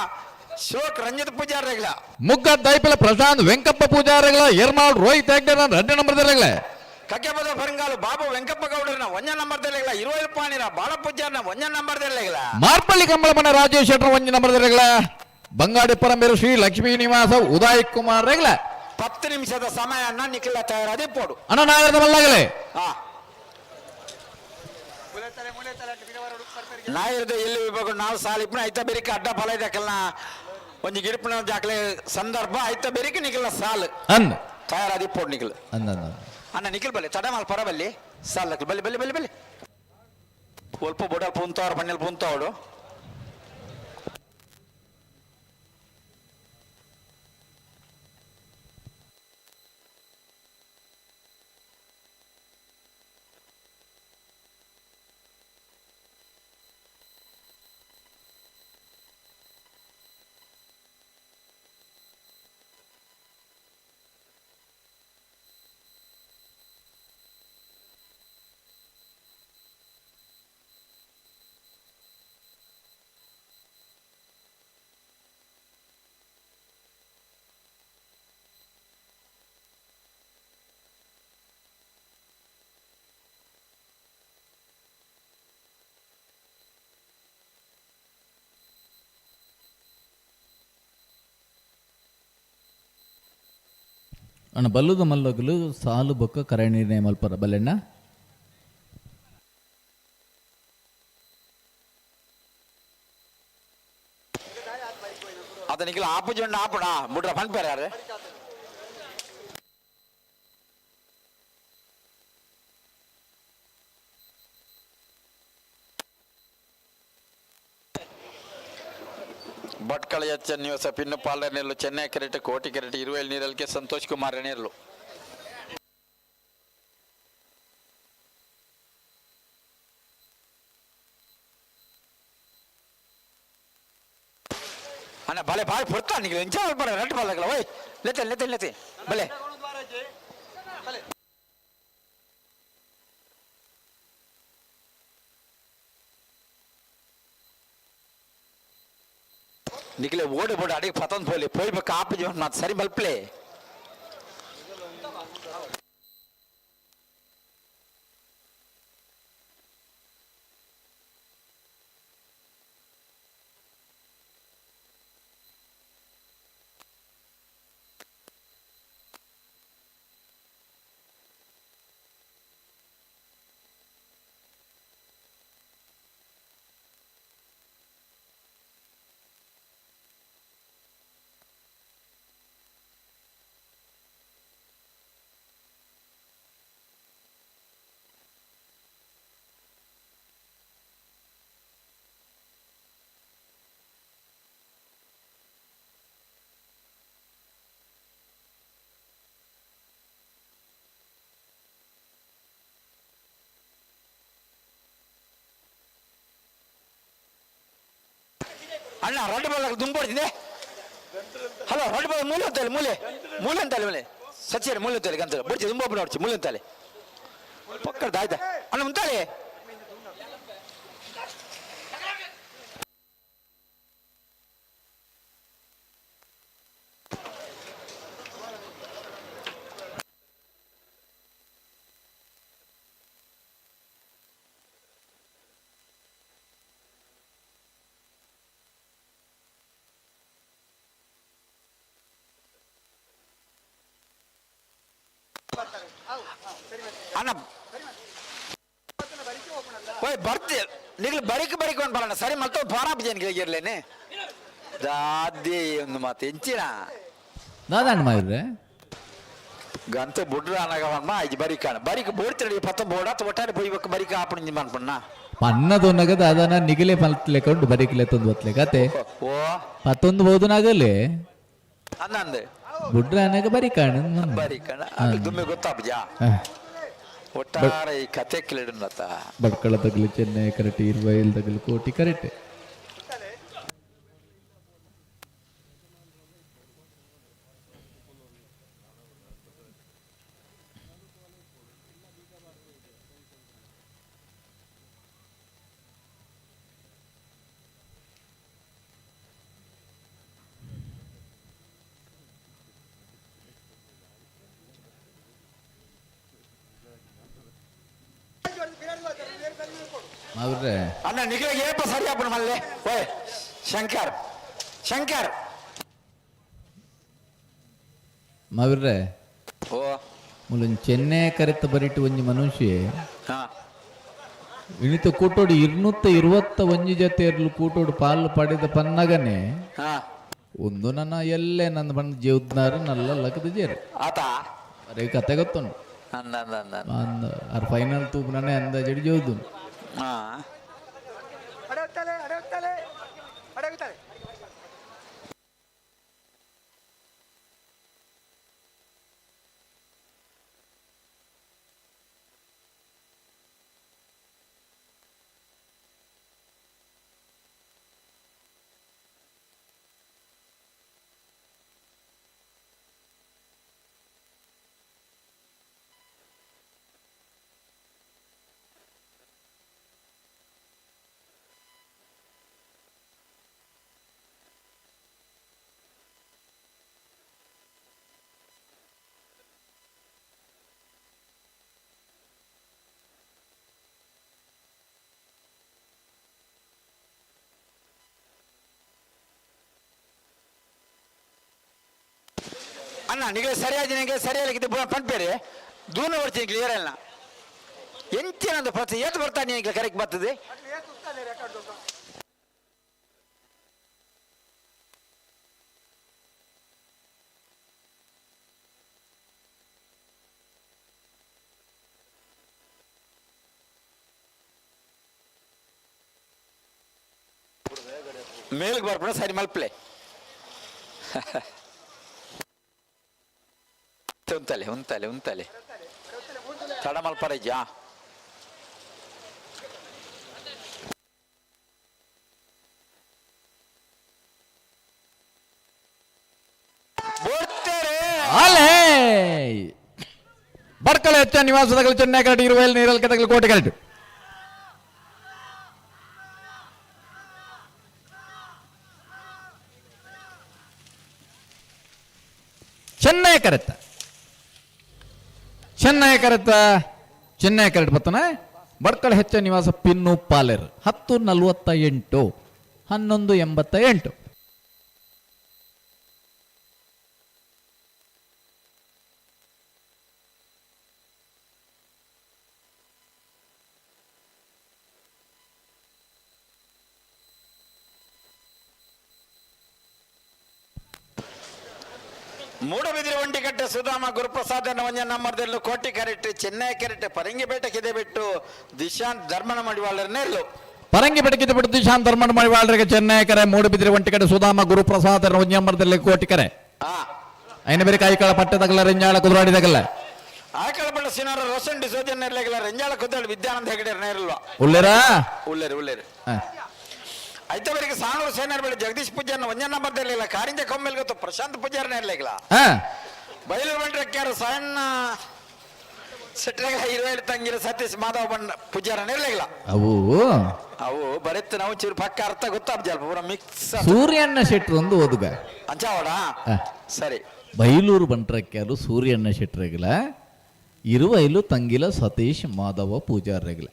ಶಿವಕ್ ರಂಜಿತ್ ಪೂಜಾರಿಗಳ ಮುಗ್ಗ ದೈಪಲ Prashant Venkappa ಪೂಜಾರಿಗಳ Yermal Rohit Hegde red number ತೆರಲಿಲ್ಲ ಕಕ್ಕೆಪದ ಫೆಂಗಾಲು Babu Venkappa ಗೌಡರನ ಒಂಜ number ತೆರಲಿಲ್ಲ 20 ಪಾಣಿರ ಬಾಳ ಪೂಜಾರ್ನ ಒಂಜ ನಂಬರ್ ತೆರಲಿಲ್ಲ ಮಾರ್ಪಳ್ಳಿ ಕಂಬಳ ಮನೆ ರಾಜೇಶ್ ಶೆಟ್ಟರ್ ಒಂಜಿ ನಂಬರ್ ತೆರಲಿಲ್ಲ ಬಂಗಾಡಿ ಪರಂಬೇರು ಶ್ರೀ ಲಕ್ಷ್ಮೀ ನಿವಾಸ ಉದಯ್ ಕುಮಾರ್ ರೆಗಲ 10 ನಿಮಿಷದ ಸಮಯನ್ನ ನಿಖಿಲ ತಯಾರಾದಿ ಪೋಡು ಅಣ್ಣ ನಾಗರದ ಮಲ್ಲಾಗಲೇ ನಾಯಿರದ ಎಲ್ಲಿ ವಿಭಾಗ ನಾವು ಸಾಲಿಪ್ನ ಐತ ಬೆರಿಕೆ ಅಡ್ಡ ಫಲ ಇದಕ್ಕಲ್ಲ ಒಂದು ಗಿಡಪಣ ದಾಖಲೆ ಸಂದರ್ಭ ಐತ ಬೆರಿಕೆ ನಿಖಿಲ ಸಾಲು ಅಂದ್ ತಯಾರಾದಿ ಪೋಡು ನಿಖಿಲ್ ಅಂದ ಅಣ್ಣ ನಿಖಿಲ್ ಬಲ್ಲಿ ತಡಮಾಲ್ ಪರಬಲ್ಲಿ ಸಾಲ್ ಬಲ್ಲಿ ಬಲ್ಲಿ ಬಲ್ಲಿ ಬಲ್ಲಿ ಒಲ್ಪ ಬೊಡಲ್ ಪುಂತವ್ರು ಬಣ್ಣಲ್ ಪುಂತವಡು ಅಣ್ಣ ಬಲ್ಲುದು ಮಲ್ಲಗಲು ಸಾಲು ಬೊಕ್ಕ ಕರಣಿ ಮಲ್ಪರ ಬಲ್ಲೆಣ್ಣ ಅದನಿಗೆ ಆಪುಜೊಂಡ ಆಪುಣ ಮುಡ್ರ ಪಂಪೇರ ಯಾರು ಭಟ್ಕಳ ಎಚ್.ಎನ್. ನಿವಾಸ ಪಿನ್ನುಪಾಲ ನೆರಳು ಚೆನ್ನೈ ಕೆರೆಟ್ ಕೋಟಿ ಕೆರೆಟ್ 20 ನೀರಲ್ಕೆ ಸಂತೋಷ್ ಕುಮಾರ್ ನೆರಳು ಅಣ್ಣ ಬಲೆ ಬಾಯ್ ಪುರ್ತ ನಿಮಗೆ ಎಂಚ ಬರ ರಟ್ ಬಾಲಗಲ ಓಯ್ ಲೆತೆ ಲೆತೆ ಲೆತೆ ಬಲೆ निकले ओड बोड अड़ी पतन बोले पोई बे काप जो ना सरी मल्पले ಅಣ್ಣ ರಡ್ಡು ಬಾಲ್ ದುಂಬಡ್ತಿದೆ. ಹಲೋ ರಡ್ಡು ಬಾಲ್ ಮೂಲೆ ಅಂತಲ್ಲ ಮೂಲೆ ಅಂತಲ್ಲ ಸಚಿನ್ ಮೂಲೆ ಅಂತಲ್ಲ ಗಂತ ಬಿಡ್ತಿ ದುಂಬ ನೋಡ್ತಿ ಮೂಲೆ ಅಂತಲ್ಲ ಪಕ್ಕದ ಆಯ್ತಾ ಅಣ್ಣ ಮುಂತಾಳೆ. ಅಣ್ಣ ಓಯ್ ಬರ್ತಿ ನಿಗ್ಲು ಬರಿಕ್ ಬರೋಣ ಸರಿ ಮತ್ತೆ ಫಾರಾಪ್ ಜನಗಿರ್ಲೇನೆ ದಾದಿ ಒಂದು ಮಾತು ಎಂಚಿನ ದಾದಾಂಡ್ ಮಾವ್ರೆ ಗಂತ ಬುಡ್ರ ಅನಗವಮ್ಮ ಇದು ಬರಿಕಾಣ ಬರಿಕ್ ಬೋಡ್ತಿರಡಿ ಪತ್ತ ಬೋಡ ಒಟ್ಟಾರೆ ಬೊಯ್ಬೇಕು ಬರಿಕ ಆಪಣ ನಿಮ್ಮ ಅನ್ಪಣ್ಣ ಪನ್ನದೊನ್ನಗ ದಾದಾನ ನಿಗಲೆ ಪಲ್ತ್ಲೆಕೊಂಡು ಬರಿಕ್ಲೆ ತಂದು ಬತ್ಲೆ ಕತೆ ಓ ಪತ್ತೊಂದು ಬೋದುನಾಗಲೆ ಅನ್ನಂದೆ ಬುಡ್ರ ಅನಗ ಬರಿಕಾಣ ಬರಿಕಾಣ ಅದು ದುಮ್ಮೆ ಗೊತ್ತಾಬ್ಜಾ ಒಟ್ಟಾರೆ ಈ ಕತೆ ಕೇಳಿಡನತ ಬಡ್ಕಳ ತಗಲು ಚೆನ್ನೈ ಕರೆಕ್ಟ್ ಇರುವೈಲ್ ತಗಲು ಕೋಟಿ ಕರೆಕ್ಟ್ ಅವ್ರೆ ಅಣ್ಣ ನಿಖಿಲಿಗೆ ಏಪ ಸರಿ ಆಪಣ ಮಲ್ಲೆ ಓಯ್ ಶಂಕರ್ ಮಾವ್ರೆ ಓ ಮುಲನ್ ಚೆನ್ನೈ ಕರೆತ ಬರಿಟ್ಟು ಒಂಜಿ ಮನುಷ್ಯ ಹಾ ಇಣಿತ ಕೂಟೋಡು 221 ಜೊತೆ ಇರ್ಲು ಕೂಟೋಡು ಪಾಲು ಪಡೆದ ಪನ್ನಗನೆ ಹಾ ಒಂದು ನನ್ನ ಎಲ್ಲೇ ನನ್ನ ಬಂದು ಜೀವದ್ನಾರು ನಲ್ಲ ಲಕ್ಕದ ಜೇರು ಆತ ಅರೆ ಕತೆ ಗೊತ್ತುಂಡು ಅಂದ ಅರ್ ಫೈನಲ್ ತೂಪು ನನ್ನೇ ಅಂದ ಜಡಿ ಜೋದು ಹಾ ಅಣ್ಣ ನಿಮಗೆ ಸರಿಯಾಗಿ ನಿಮಗೆ ಸರಿಯಾಗಿ ಪಂಪೇರಿ ದೂನ ಬರ್ತೀನಿ ಕ್ಲಿಯರ್ ಅಲ್ಲ ಎಂಚಿನಂದು ಪ್ರತಿ ಏತು ಬರ್ತಾನೆ ಈಗ ಕರೆಕ್ಟ್ ಬರ್ತದೆ ಮೇಲ್ಗೆ ಬರ್ಬಿಡ ಸರಿ ಮಲ್ಪಲೆ ಉಂತಲೆ ತಡ ಮಲ್ಪರಜ್ಜಾ ಬಡ್ಕಳ ಹೆಚ್ಚ ನಿವಾಸದಗಳು ಚೆನ್ನೈ ಕರಟಿ ಇರುವೆಲ್ ನೀರಲ್ ಕದಗಳು ಕೋಟೆ ಕರಟು ಚೆನ್ನೈ ಕರೆಕ್ಟ್ ಬತ್ತಾನೆ ಬಡ್ಕಳ ಹೆಚ್ಚ ನಿವಾಸ ಪಿನ್ನು ಪಾಲೆರ್ 1048 1188 ಮೂಡಬಿದಿರೆ ಒಂಟಿಕಟ್ಟೆ ಸುಧಾಮ ಗುರುಪ್ರಸಾದ ನವಂಜ ನಮ್ಮರ್ದೆಲ್ಲು ಕೋಟಿ ಕ್ಯಾರೆಟ್ ಚೆನ್ನೈ ಕ್ಯಾರೆಟ್ ಪರಂಗಿಪೇಟೆ ಕಿದೆ ಬಿಟ್ಟು ದಿಶಾಂತ್ ಧರ್ಮನ ಮಾಡಿವಾಳರ್ನೆಲ್ಲು ಪರಂಗಿಪೇಟೆ ಕಿದೆ ಬಿಟ್ಟು ದಿಶಾಂತ್ ಧರ್ಮನ ಮಾಡಿವಾಳರಿಗೆ ಚೆನ್ನೈ ಕರೆ ಮೂಡಬಿದಿರೆ ಒಂಟಿಕಟ್ಟೆ ಸುಧಾಮ ಗುರುಪ್ರಸಾದ ನವಂಜ ನಮ್ಮರ್ದೆಲ್ಲು ಕೋಟಿ ಕರೆ ಐನ ಬೇರೆ ಕಾಯಿಕಾಳ ಪಟ್ಟೆದಗಲ್ಲ ರೆಂಜಾಳ ಕುದುರಾಡಿದಗಲ್ಲ ಆಕಳ ಬಳ್ಳ ಸಿನಾರ ರೋಷನ್ ಡಿಸೋಜನ್ ನೆರ್ಲೆಗಲ್ಲ ರೆಂಜಾಳ ಕುದ್ದಳು ವಿದ್ಯಾನಂದ ಹೆಗಡೆ ನೇರಲ್ವಾ ಉಳ್ಳೇರ ಉಳ್ಳೇರು ಐತವರಿಗೆ ಸಾಣೂರು ಸೇನಾರ್ ಬೇಡ ಜಗದೀಶ್ ಪೂಜಾರನ ಒಂದೇ ನಂಬರ್ದಲ್ಲಿ ಇಲ್ಲ ಕಾರಿಂಜ ಕೊಮ್ಮೆಲ್ ಗೊತ್ತು ಪ್ರಶಾಂತ್ ಪೂಜಾರನೇ ಇರ್ಲಿಲ್ಲ ಬಯಲು ಬಂಡ್ರಕ್ಯಾರು ಸಣ್ಣ ಸೆಟ್ರೆಗಳ ಇರುವೆಲ್ ತಂಗಿರ ಸತೀಶ್ ಮಾಧವ ಬಂಡ ಪೂಜಾರನೇ ಇರ್ಲಿಲ್ಲ ಅವು ಬರೆತ್ ನಾವು ಚೂರು ಪಕ್ಕ ಅರ್ಥ ಗೊತ್ತಾಗ ಜಲ್ಪ ಪೂರ ಮಿಕ್ಸ್ ಸೂರ್ಯಣ್ಣ ಶೆಟ್ರು ಒಂದು ಓದುಗ ಅಂಚಾವಡ ಸರಿ ಬೈಲೂರು ಬಂಟ್ರಕ್ಯಾರು ಸೂರ್ಯಣ್ಣ ಶೆಟ್ರೆಗಳ ಇರುವೈಲು ತಂಗಿಲ ಸತೀಶ್ ಮಾಧವ ಪೂಜಾರರೆಗಳ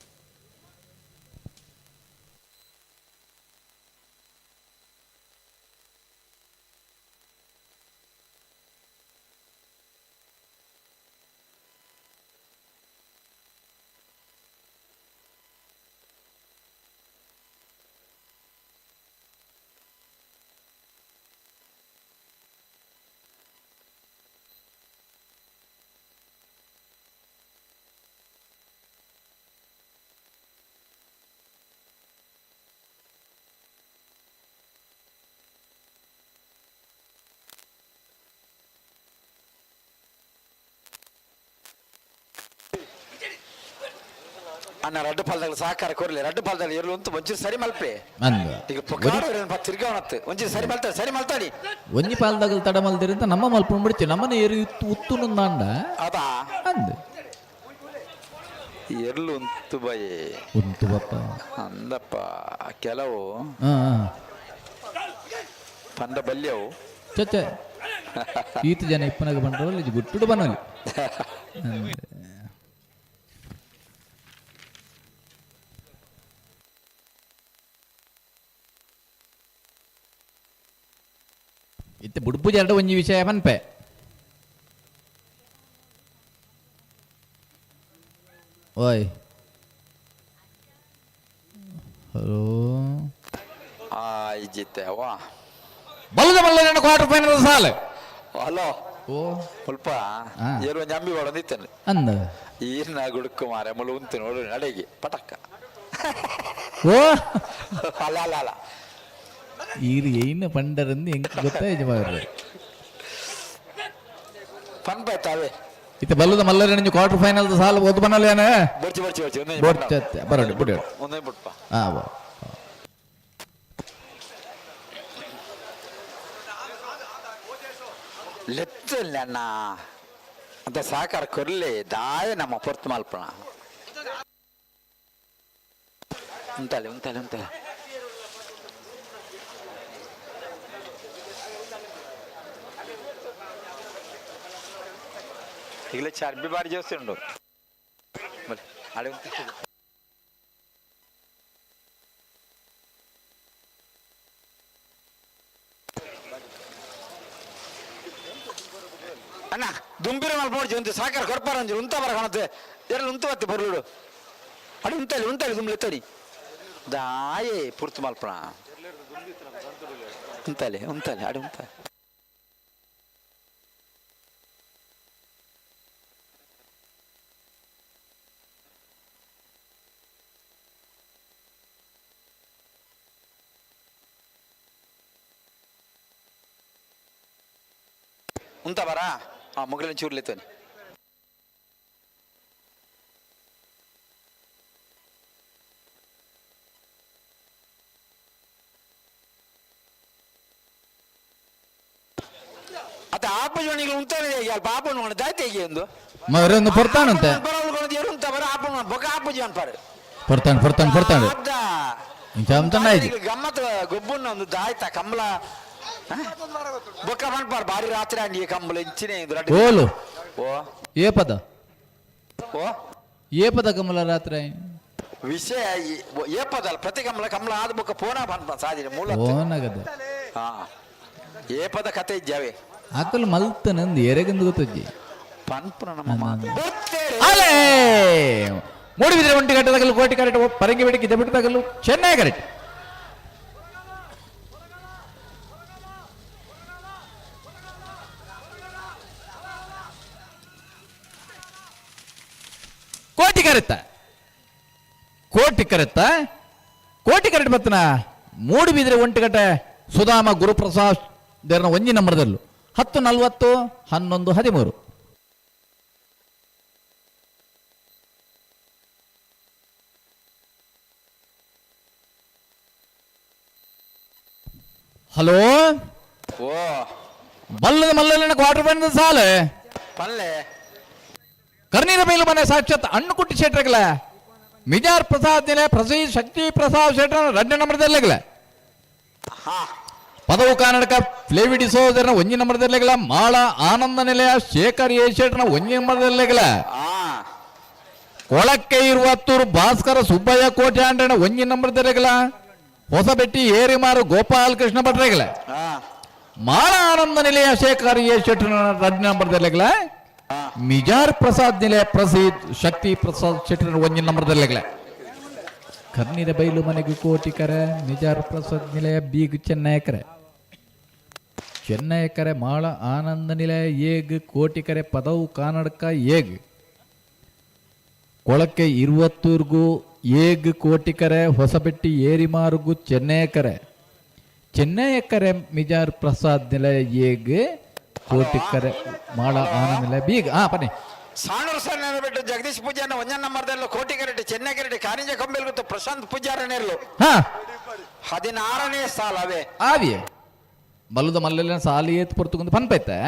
ಅನ್ನ ರಡ್ಡು ಪಾಲದಾಗ ಸಹಕಾರ ಕೊರ್ಲಿ ರಡ್ಡು ಪಾಲದಾಗ ಇರ್ಲು ಅಂತ ಒಂಚೂರು ಸರಿ ಮಲ್ಪೆ ಈಗ ತಿರ್ಗಾವನತ್ತು ಒಂಚೂರು ಸರಿ ಮಲ್ತಾಡಿ ಸರಿ ಮಲ್ತಾಡಿ ಒಂಜಿ ಪಾಲ್ದಾಗ ತಡ ಮಲ್ದಿರಂತ ನಮ್ಮ ಮಲ್ಪ ಬಿಡ್ತಿ ನಮ್ಮನೆ ಏರು ಉತ್ತು ನುಂದಾಂಡ ಅದಾ ಅಂದ್ ಎರ್ಲು ಉಂಟು ಬಯೇ ಉಂಟು ಬಪ್ಪ ಅಂದಪ್ಪ ಕೆಲವು ಪಂಡ ಬಲ್ಯವು ಚಚ್ಚ ಈತ ಜನ ಇಪ್ಪನಾಗ ಬಂದ್ರಲ್ಲ ಇದು ಗುಟ್ಟುಡು ಬನ್ನಲಿ ಇತ್ತೆ ಬುಡ್ಪು ಜರಡ ಒಂಜಿ ವಿಷಯ ಮನ್ಪೆ ಓಯ್ ಹಲೋ ಆಯ್ಜಿತ್ತೇವಾ ಬಲ್ಲದ ಬಲ್ಲ ಕ್ವಾರ್ಟರ್ ಫೈನಲ್ ಸಾಲ ಹಲೋ ಓ ಸ್ವಲ್ಪ ಏರು ಒಂದು ಅಂಬಿ ಹೊಡೆದಿತ್ತೇನೆ ಅಂದ ಈರ್ನ ಗುಡುಕು ಮಾರೆ ಮುಳು ಉಂತು ನೋಡು ನಡೆಗೆ ಪಟಕ್ಕ ಓ ಅಲ್ಲ ಅಲ್ಲ ಅಲ್ಲ ಈರು ಏನ ಪಂಡರಂದು ಹೆಂಗ್ ಗೊತ್ತಾ ಯಜಮಾನ್ರೆ ಪನ್ಪಾಯ್ತಾವೆ ಇತ್ತೆ ಬಲ್ಲದ ಮಲ್ಲರ ಕ್ವಾರ್ಟರ್ ಫೈನಲ್ ಸಾಲ ಓದ್ ಬನ್ನಲ್ಲ ಏನ ಬರ್ಚಿ ಬರ್ಚಿ ಬರ್ಚಿ ಬರ್ಚತ್ತೆ ಬರಡಿ ಬಿಡಿ ಒಂದೇ ಬಿಡ್ಪ ಬಾ ಲೆತ್ತಲ್ಲ ಅಣ್ಣ ಅಂತ ಸಹಕಾರ ಕೊರ್ಲೆ ದಾಯ ನಮ್ಮ ಪೊರ್ತು ಮಲ್ಪಣ ಉಂಟಲ್ಲ ಉಂಟಲ್ಲ ಉಂಟಲ್ಲ ಈಗಲೇ ಚರ್ಬಿ ಬಾರಿ ಜಾಸ್ತಿ ಉಂಟು ಅಡೆ ಅಣ್ಣ ದುಂಬಿರ ಮಲ್ಪೋಡ್ಜಿ ಒಂದು ಸಾಕಾರ ಕೊಡ್ಪಾರ ಅಂಜಿ ಉಂತ ಬರ ಕಾಣುತ್ತೆ ಎರಡು ಉಂತು ಬತ್ತಿ ಬರ್ಲುಡು ಅಡಿ ಉಂತಲ್ಲಿ ಉಂತಲ್ಲಿ ದುಂಬ್ಲಿ ಎತ್ತಡಿ ದಾಯೇ ಪುರ್ತು ಮಲ್ಪಣ ಉಂತಲ್ಲಿ ಉಂತಲ್ಲಿ ಅಡಿ ಉಂತ ಉಂತ ಬರ ಮೊಗಲಿನ ಚೂರ್ಲಿತ್ತವನಿ ಅತ್ತ ಆಪ ಜೋಣಿಗಳು ಉಂತಾನೆ ಪಾಪ ದಾಯ್ತಿ ಒಂದು ಮರೊಂದು ಪೊರ್ತಾನಂತೆ ಉಂತ ಬರ ಆಪ ಬೊಕ ಆಪ ಜೀವನ್ ಪಾರು ಪೊರ್ತಾನೆ ಗಮ್ಮತ್ ಗೊಬ್ಬನ್ನ ಒಂದು ದಾಯ್ತ ಕಮಲ ಬೊಕ್ಕ ಮಾಡ್ಬಾರ ಬಾರಿ ರಾತ್ರಿ ಅಂಡಿ ಕಂಬಳ ಇಂಚಿನೇ ಓಲು ಓ ಏ ಪದ ಓ ಏ ಪದ ಕಮಲ ರಾತ್ರಿ ವಿಷಯ ಏ ಪದ ಅಲ್ಲ ಪ್ರತಿ ಕಮಲ ಕಮಲ ಆದ ಬೊಕ್ಕ ಪೋನ ಬಂದ ಸಾದಿನ ಮೂಲ ಓನಗದ ಹಾ ಏ ಪದ ಕತೆ ಇದ್ದಾವೆ ಆಕಲ್ ಮಲ್ತನಂದು ಎರೆಗಂದು ಗೊತ್ತಜ್ಜಿ ಪನ್ಪುರ ನಮ್ಮ ಅಲೇ ಮೂಡಿಬಿದ್ರೆ ಒಂಟಿ ಗಂಟೆದಾಗಲು ಕೋಟಿ ಕರೆಕ್ಟ್ ಪರಂಗಿ ಬೆಳಗ್ಗೆ ಇದ್ದ ಬಿಟ್ಟದಾಗಲು ಚೆನ್ನೈ ಕರೆಕ್ಟ್ ಕೋಟಿ ಕರೆಕ್ಟ್ ಬತ್ತನ ಮೂಡಿಬಿದ್ರೆ ಒಂಟಿಗಟ್ಟೆ ಸುಧಾಮ ಗುರುಪ್ರಸಾದ್ ದೇರ್ನ ಒಂಜಿ ನಂಬರ್ದಲ್ಲೂ 10:40 11:13 ಹಲೋ ಓ ಬಲ್ಲದ ಮಲ್ಲನ ಕ್ವಾರ್ಟರ್ ಬಂದ ಸಾಲು ಪಲ್ಲೆ ಕರ್ನೀರ ಬೈಲು ಮನೆ ಸಾಕ್ಷಾತ್ ಅಣ್ಣುಕುಟ್ಟಿ ಶೆಟ್ರಗಲ ಮಿಜಾರ್ ಪ್ರಸಾದ್ ನಿಲೆ ಪ್ರಸಿ ಶಕ್ತಿ ಪ್ರಸಾದ್ ಶೆಟ್ರ 2 ನಂಬರ್ದಲ್ಲಗಲ ಪದವು ಕನ್ನಡಕ ಫ್ಲೇವಿಡಿ ಸೋದರನ 1 ನಂಬರ್ದಲ್ಲಗಲ ಮಾಳ ಆನಂದ ನಿಲಯ ಶೇಖರ್ ಎ ಶೆಟ್ರನ 1 ನಂಬರ್ದಲ್ಲಗಲ ಕೊಳಕ್ಕೆ ಇರುವತ್ತೂರು ಭಾಸ್ಕರ ಸುಬ್ಬಯ್ಯ ಕೋಟೆ ಆಂಡನ 1 ನಂಬರ್ದಲ್ಲಗಲ ಹೊಸಬೆಟ್ಟಿ ಏರಿಮಾರು ಗೋಪಾಲ್ ಕೃಷ್ಣ ಭಟ್ರಗಲ ಮಾಳ ಆನಂದ ನಿಲಯ ಶೇಖರ್ ಎ ಶೆಟ್ರನ 2 ನಂಬರ್ದಲ್ಲಗಲ ಮಿಜಾರ್ ಪ್ರಸಾದ್ ನಿಲಯ ಪ್ರಸಿದ್ಧ ಶಕ್ತಿ ಪ್ರಸಾದ್ ಶೆಟ್ಟರ್ 1 ನಂಬರ್ದಲ್ಲಗಲ ಕರ್ನೀರ ಬೈಲು ಮನೆಗೆ ಕೋಟಿಕರೆ ಮಿಜಾರ್ ಪ್ರಸಾದ್ ನಿಲಯ ಬೀಗ್ ಚೆನ್ನೈಕರೆ ಮಾಳ ಆನಂದ ನಿಲಯ ಏಗ್ ಕೋಟಿಕರೆ ಪದವು ಕಾನಡ್ಕ ಏಗ್ ಕೊಳಕ್ಕೆ ಇರುವತ್ತೂರ್ಗು ಏಗ್ ಕೋಟಿಕರೆ ಹೊಸಬೆಟ್ಟಿ ಏರಿಮಾರ್ಗು ಚೆನ್ನೈಕರೆ ಮಿಜಾರ್ ಪ್ರಸಾದ್ ನಿಲಯ ಏಗ್ ಕೋಟಿಕರೆ ಮಾಳ ಆನಂದ ನಿಲಯ ಬೀಗ್ ಬನ್ನಿ ಸಾಣೂರು ಸರ್ ಬಿಟ್ಟು ಜಗದೀಶ್ ಪೂಜಾರನ 1 ನಂಬರ್ದಲ್ಲೂ ಕೋಟಿ ಕರೆಕ್ಟ್ ಚೆನ್ನೈ ಕರೆಕ್ಟ್ ಕಾರಿಂಜ ಕಂಬೆಲ್ ಗೊತ್ತು ಪ್ರಶಾಂತ್ ಪೂಜಾರನೇರ್ಲು 16ನೇ ಸಾಲ ಅವೇ ಆವಿಯೇ ಬಲ್ಲದ ಮಲ್ಲೆಲ್ಲ ಸಾಲಿ ಏತ್ ಪೊರ್ತುಕೊಂಡು ಪನ್ಪೈತೆ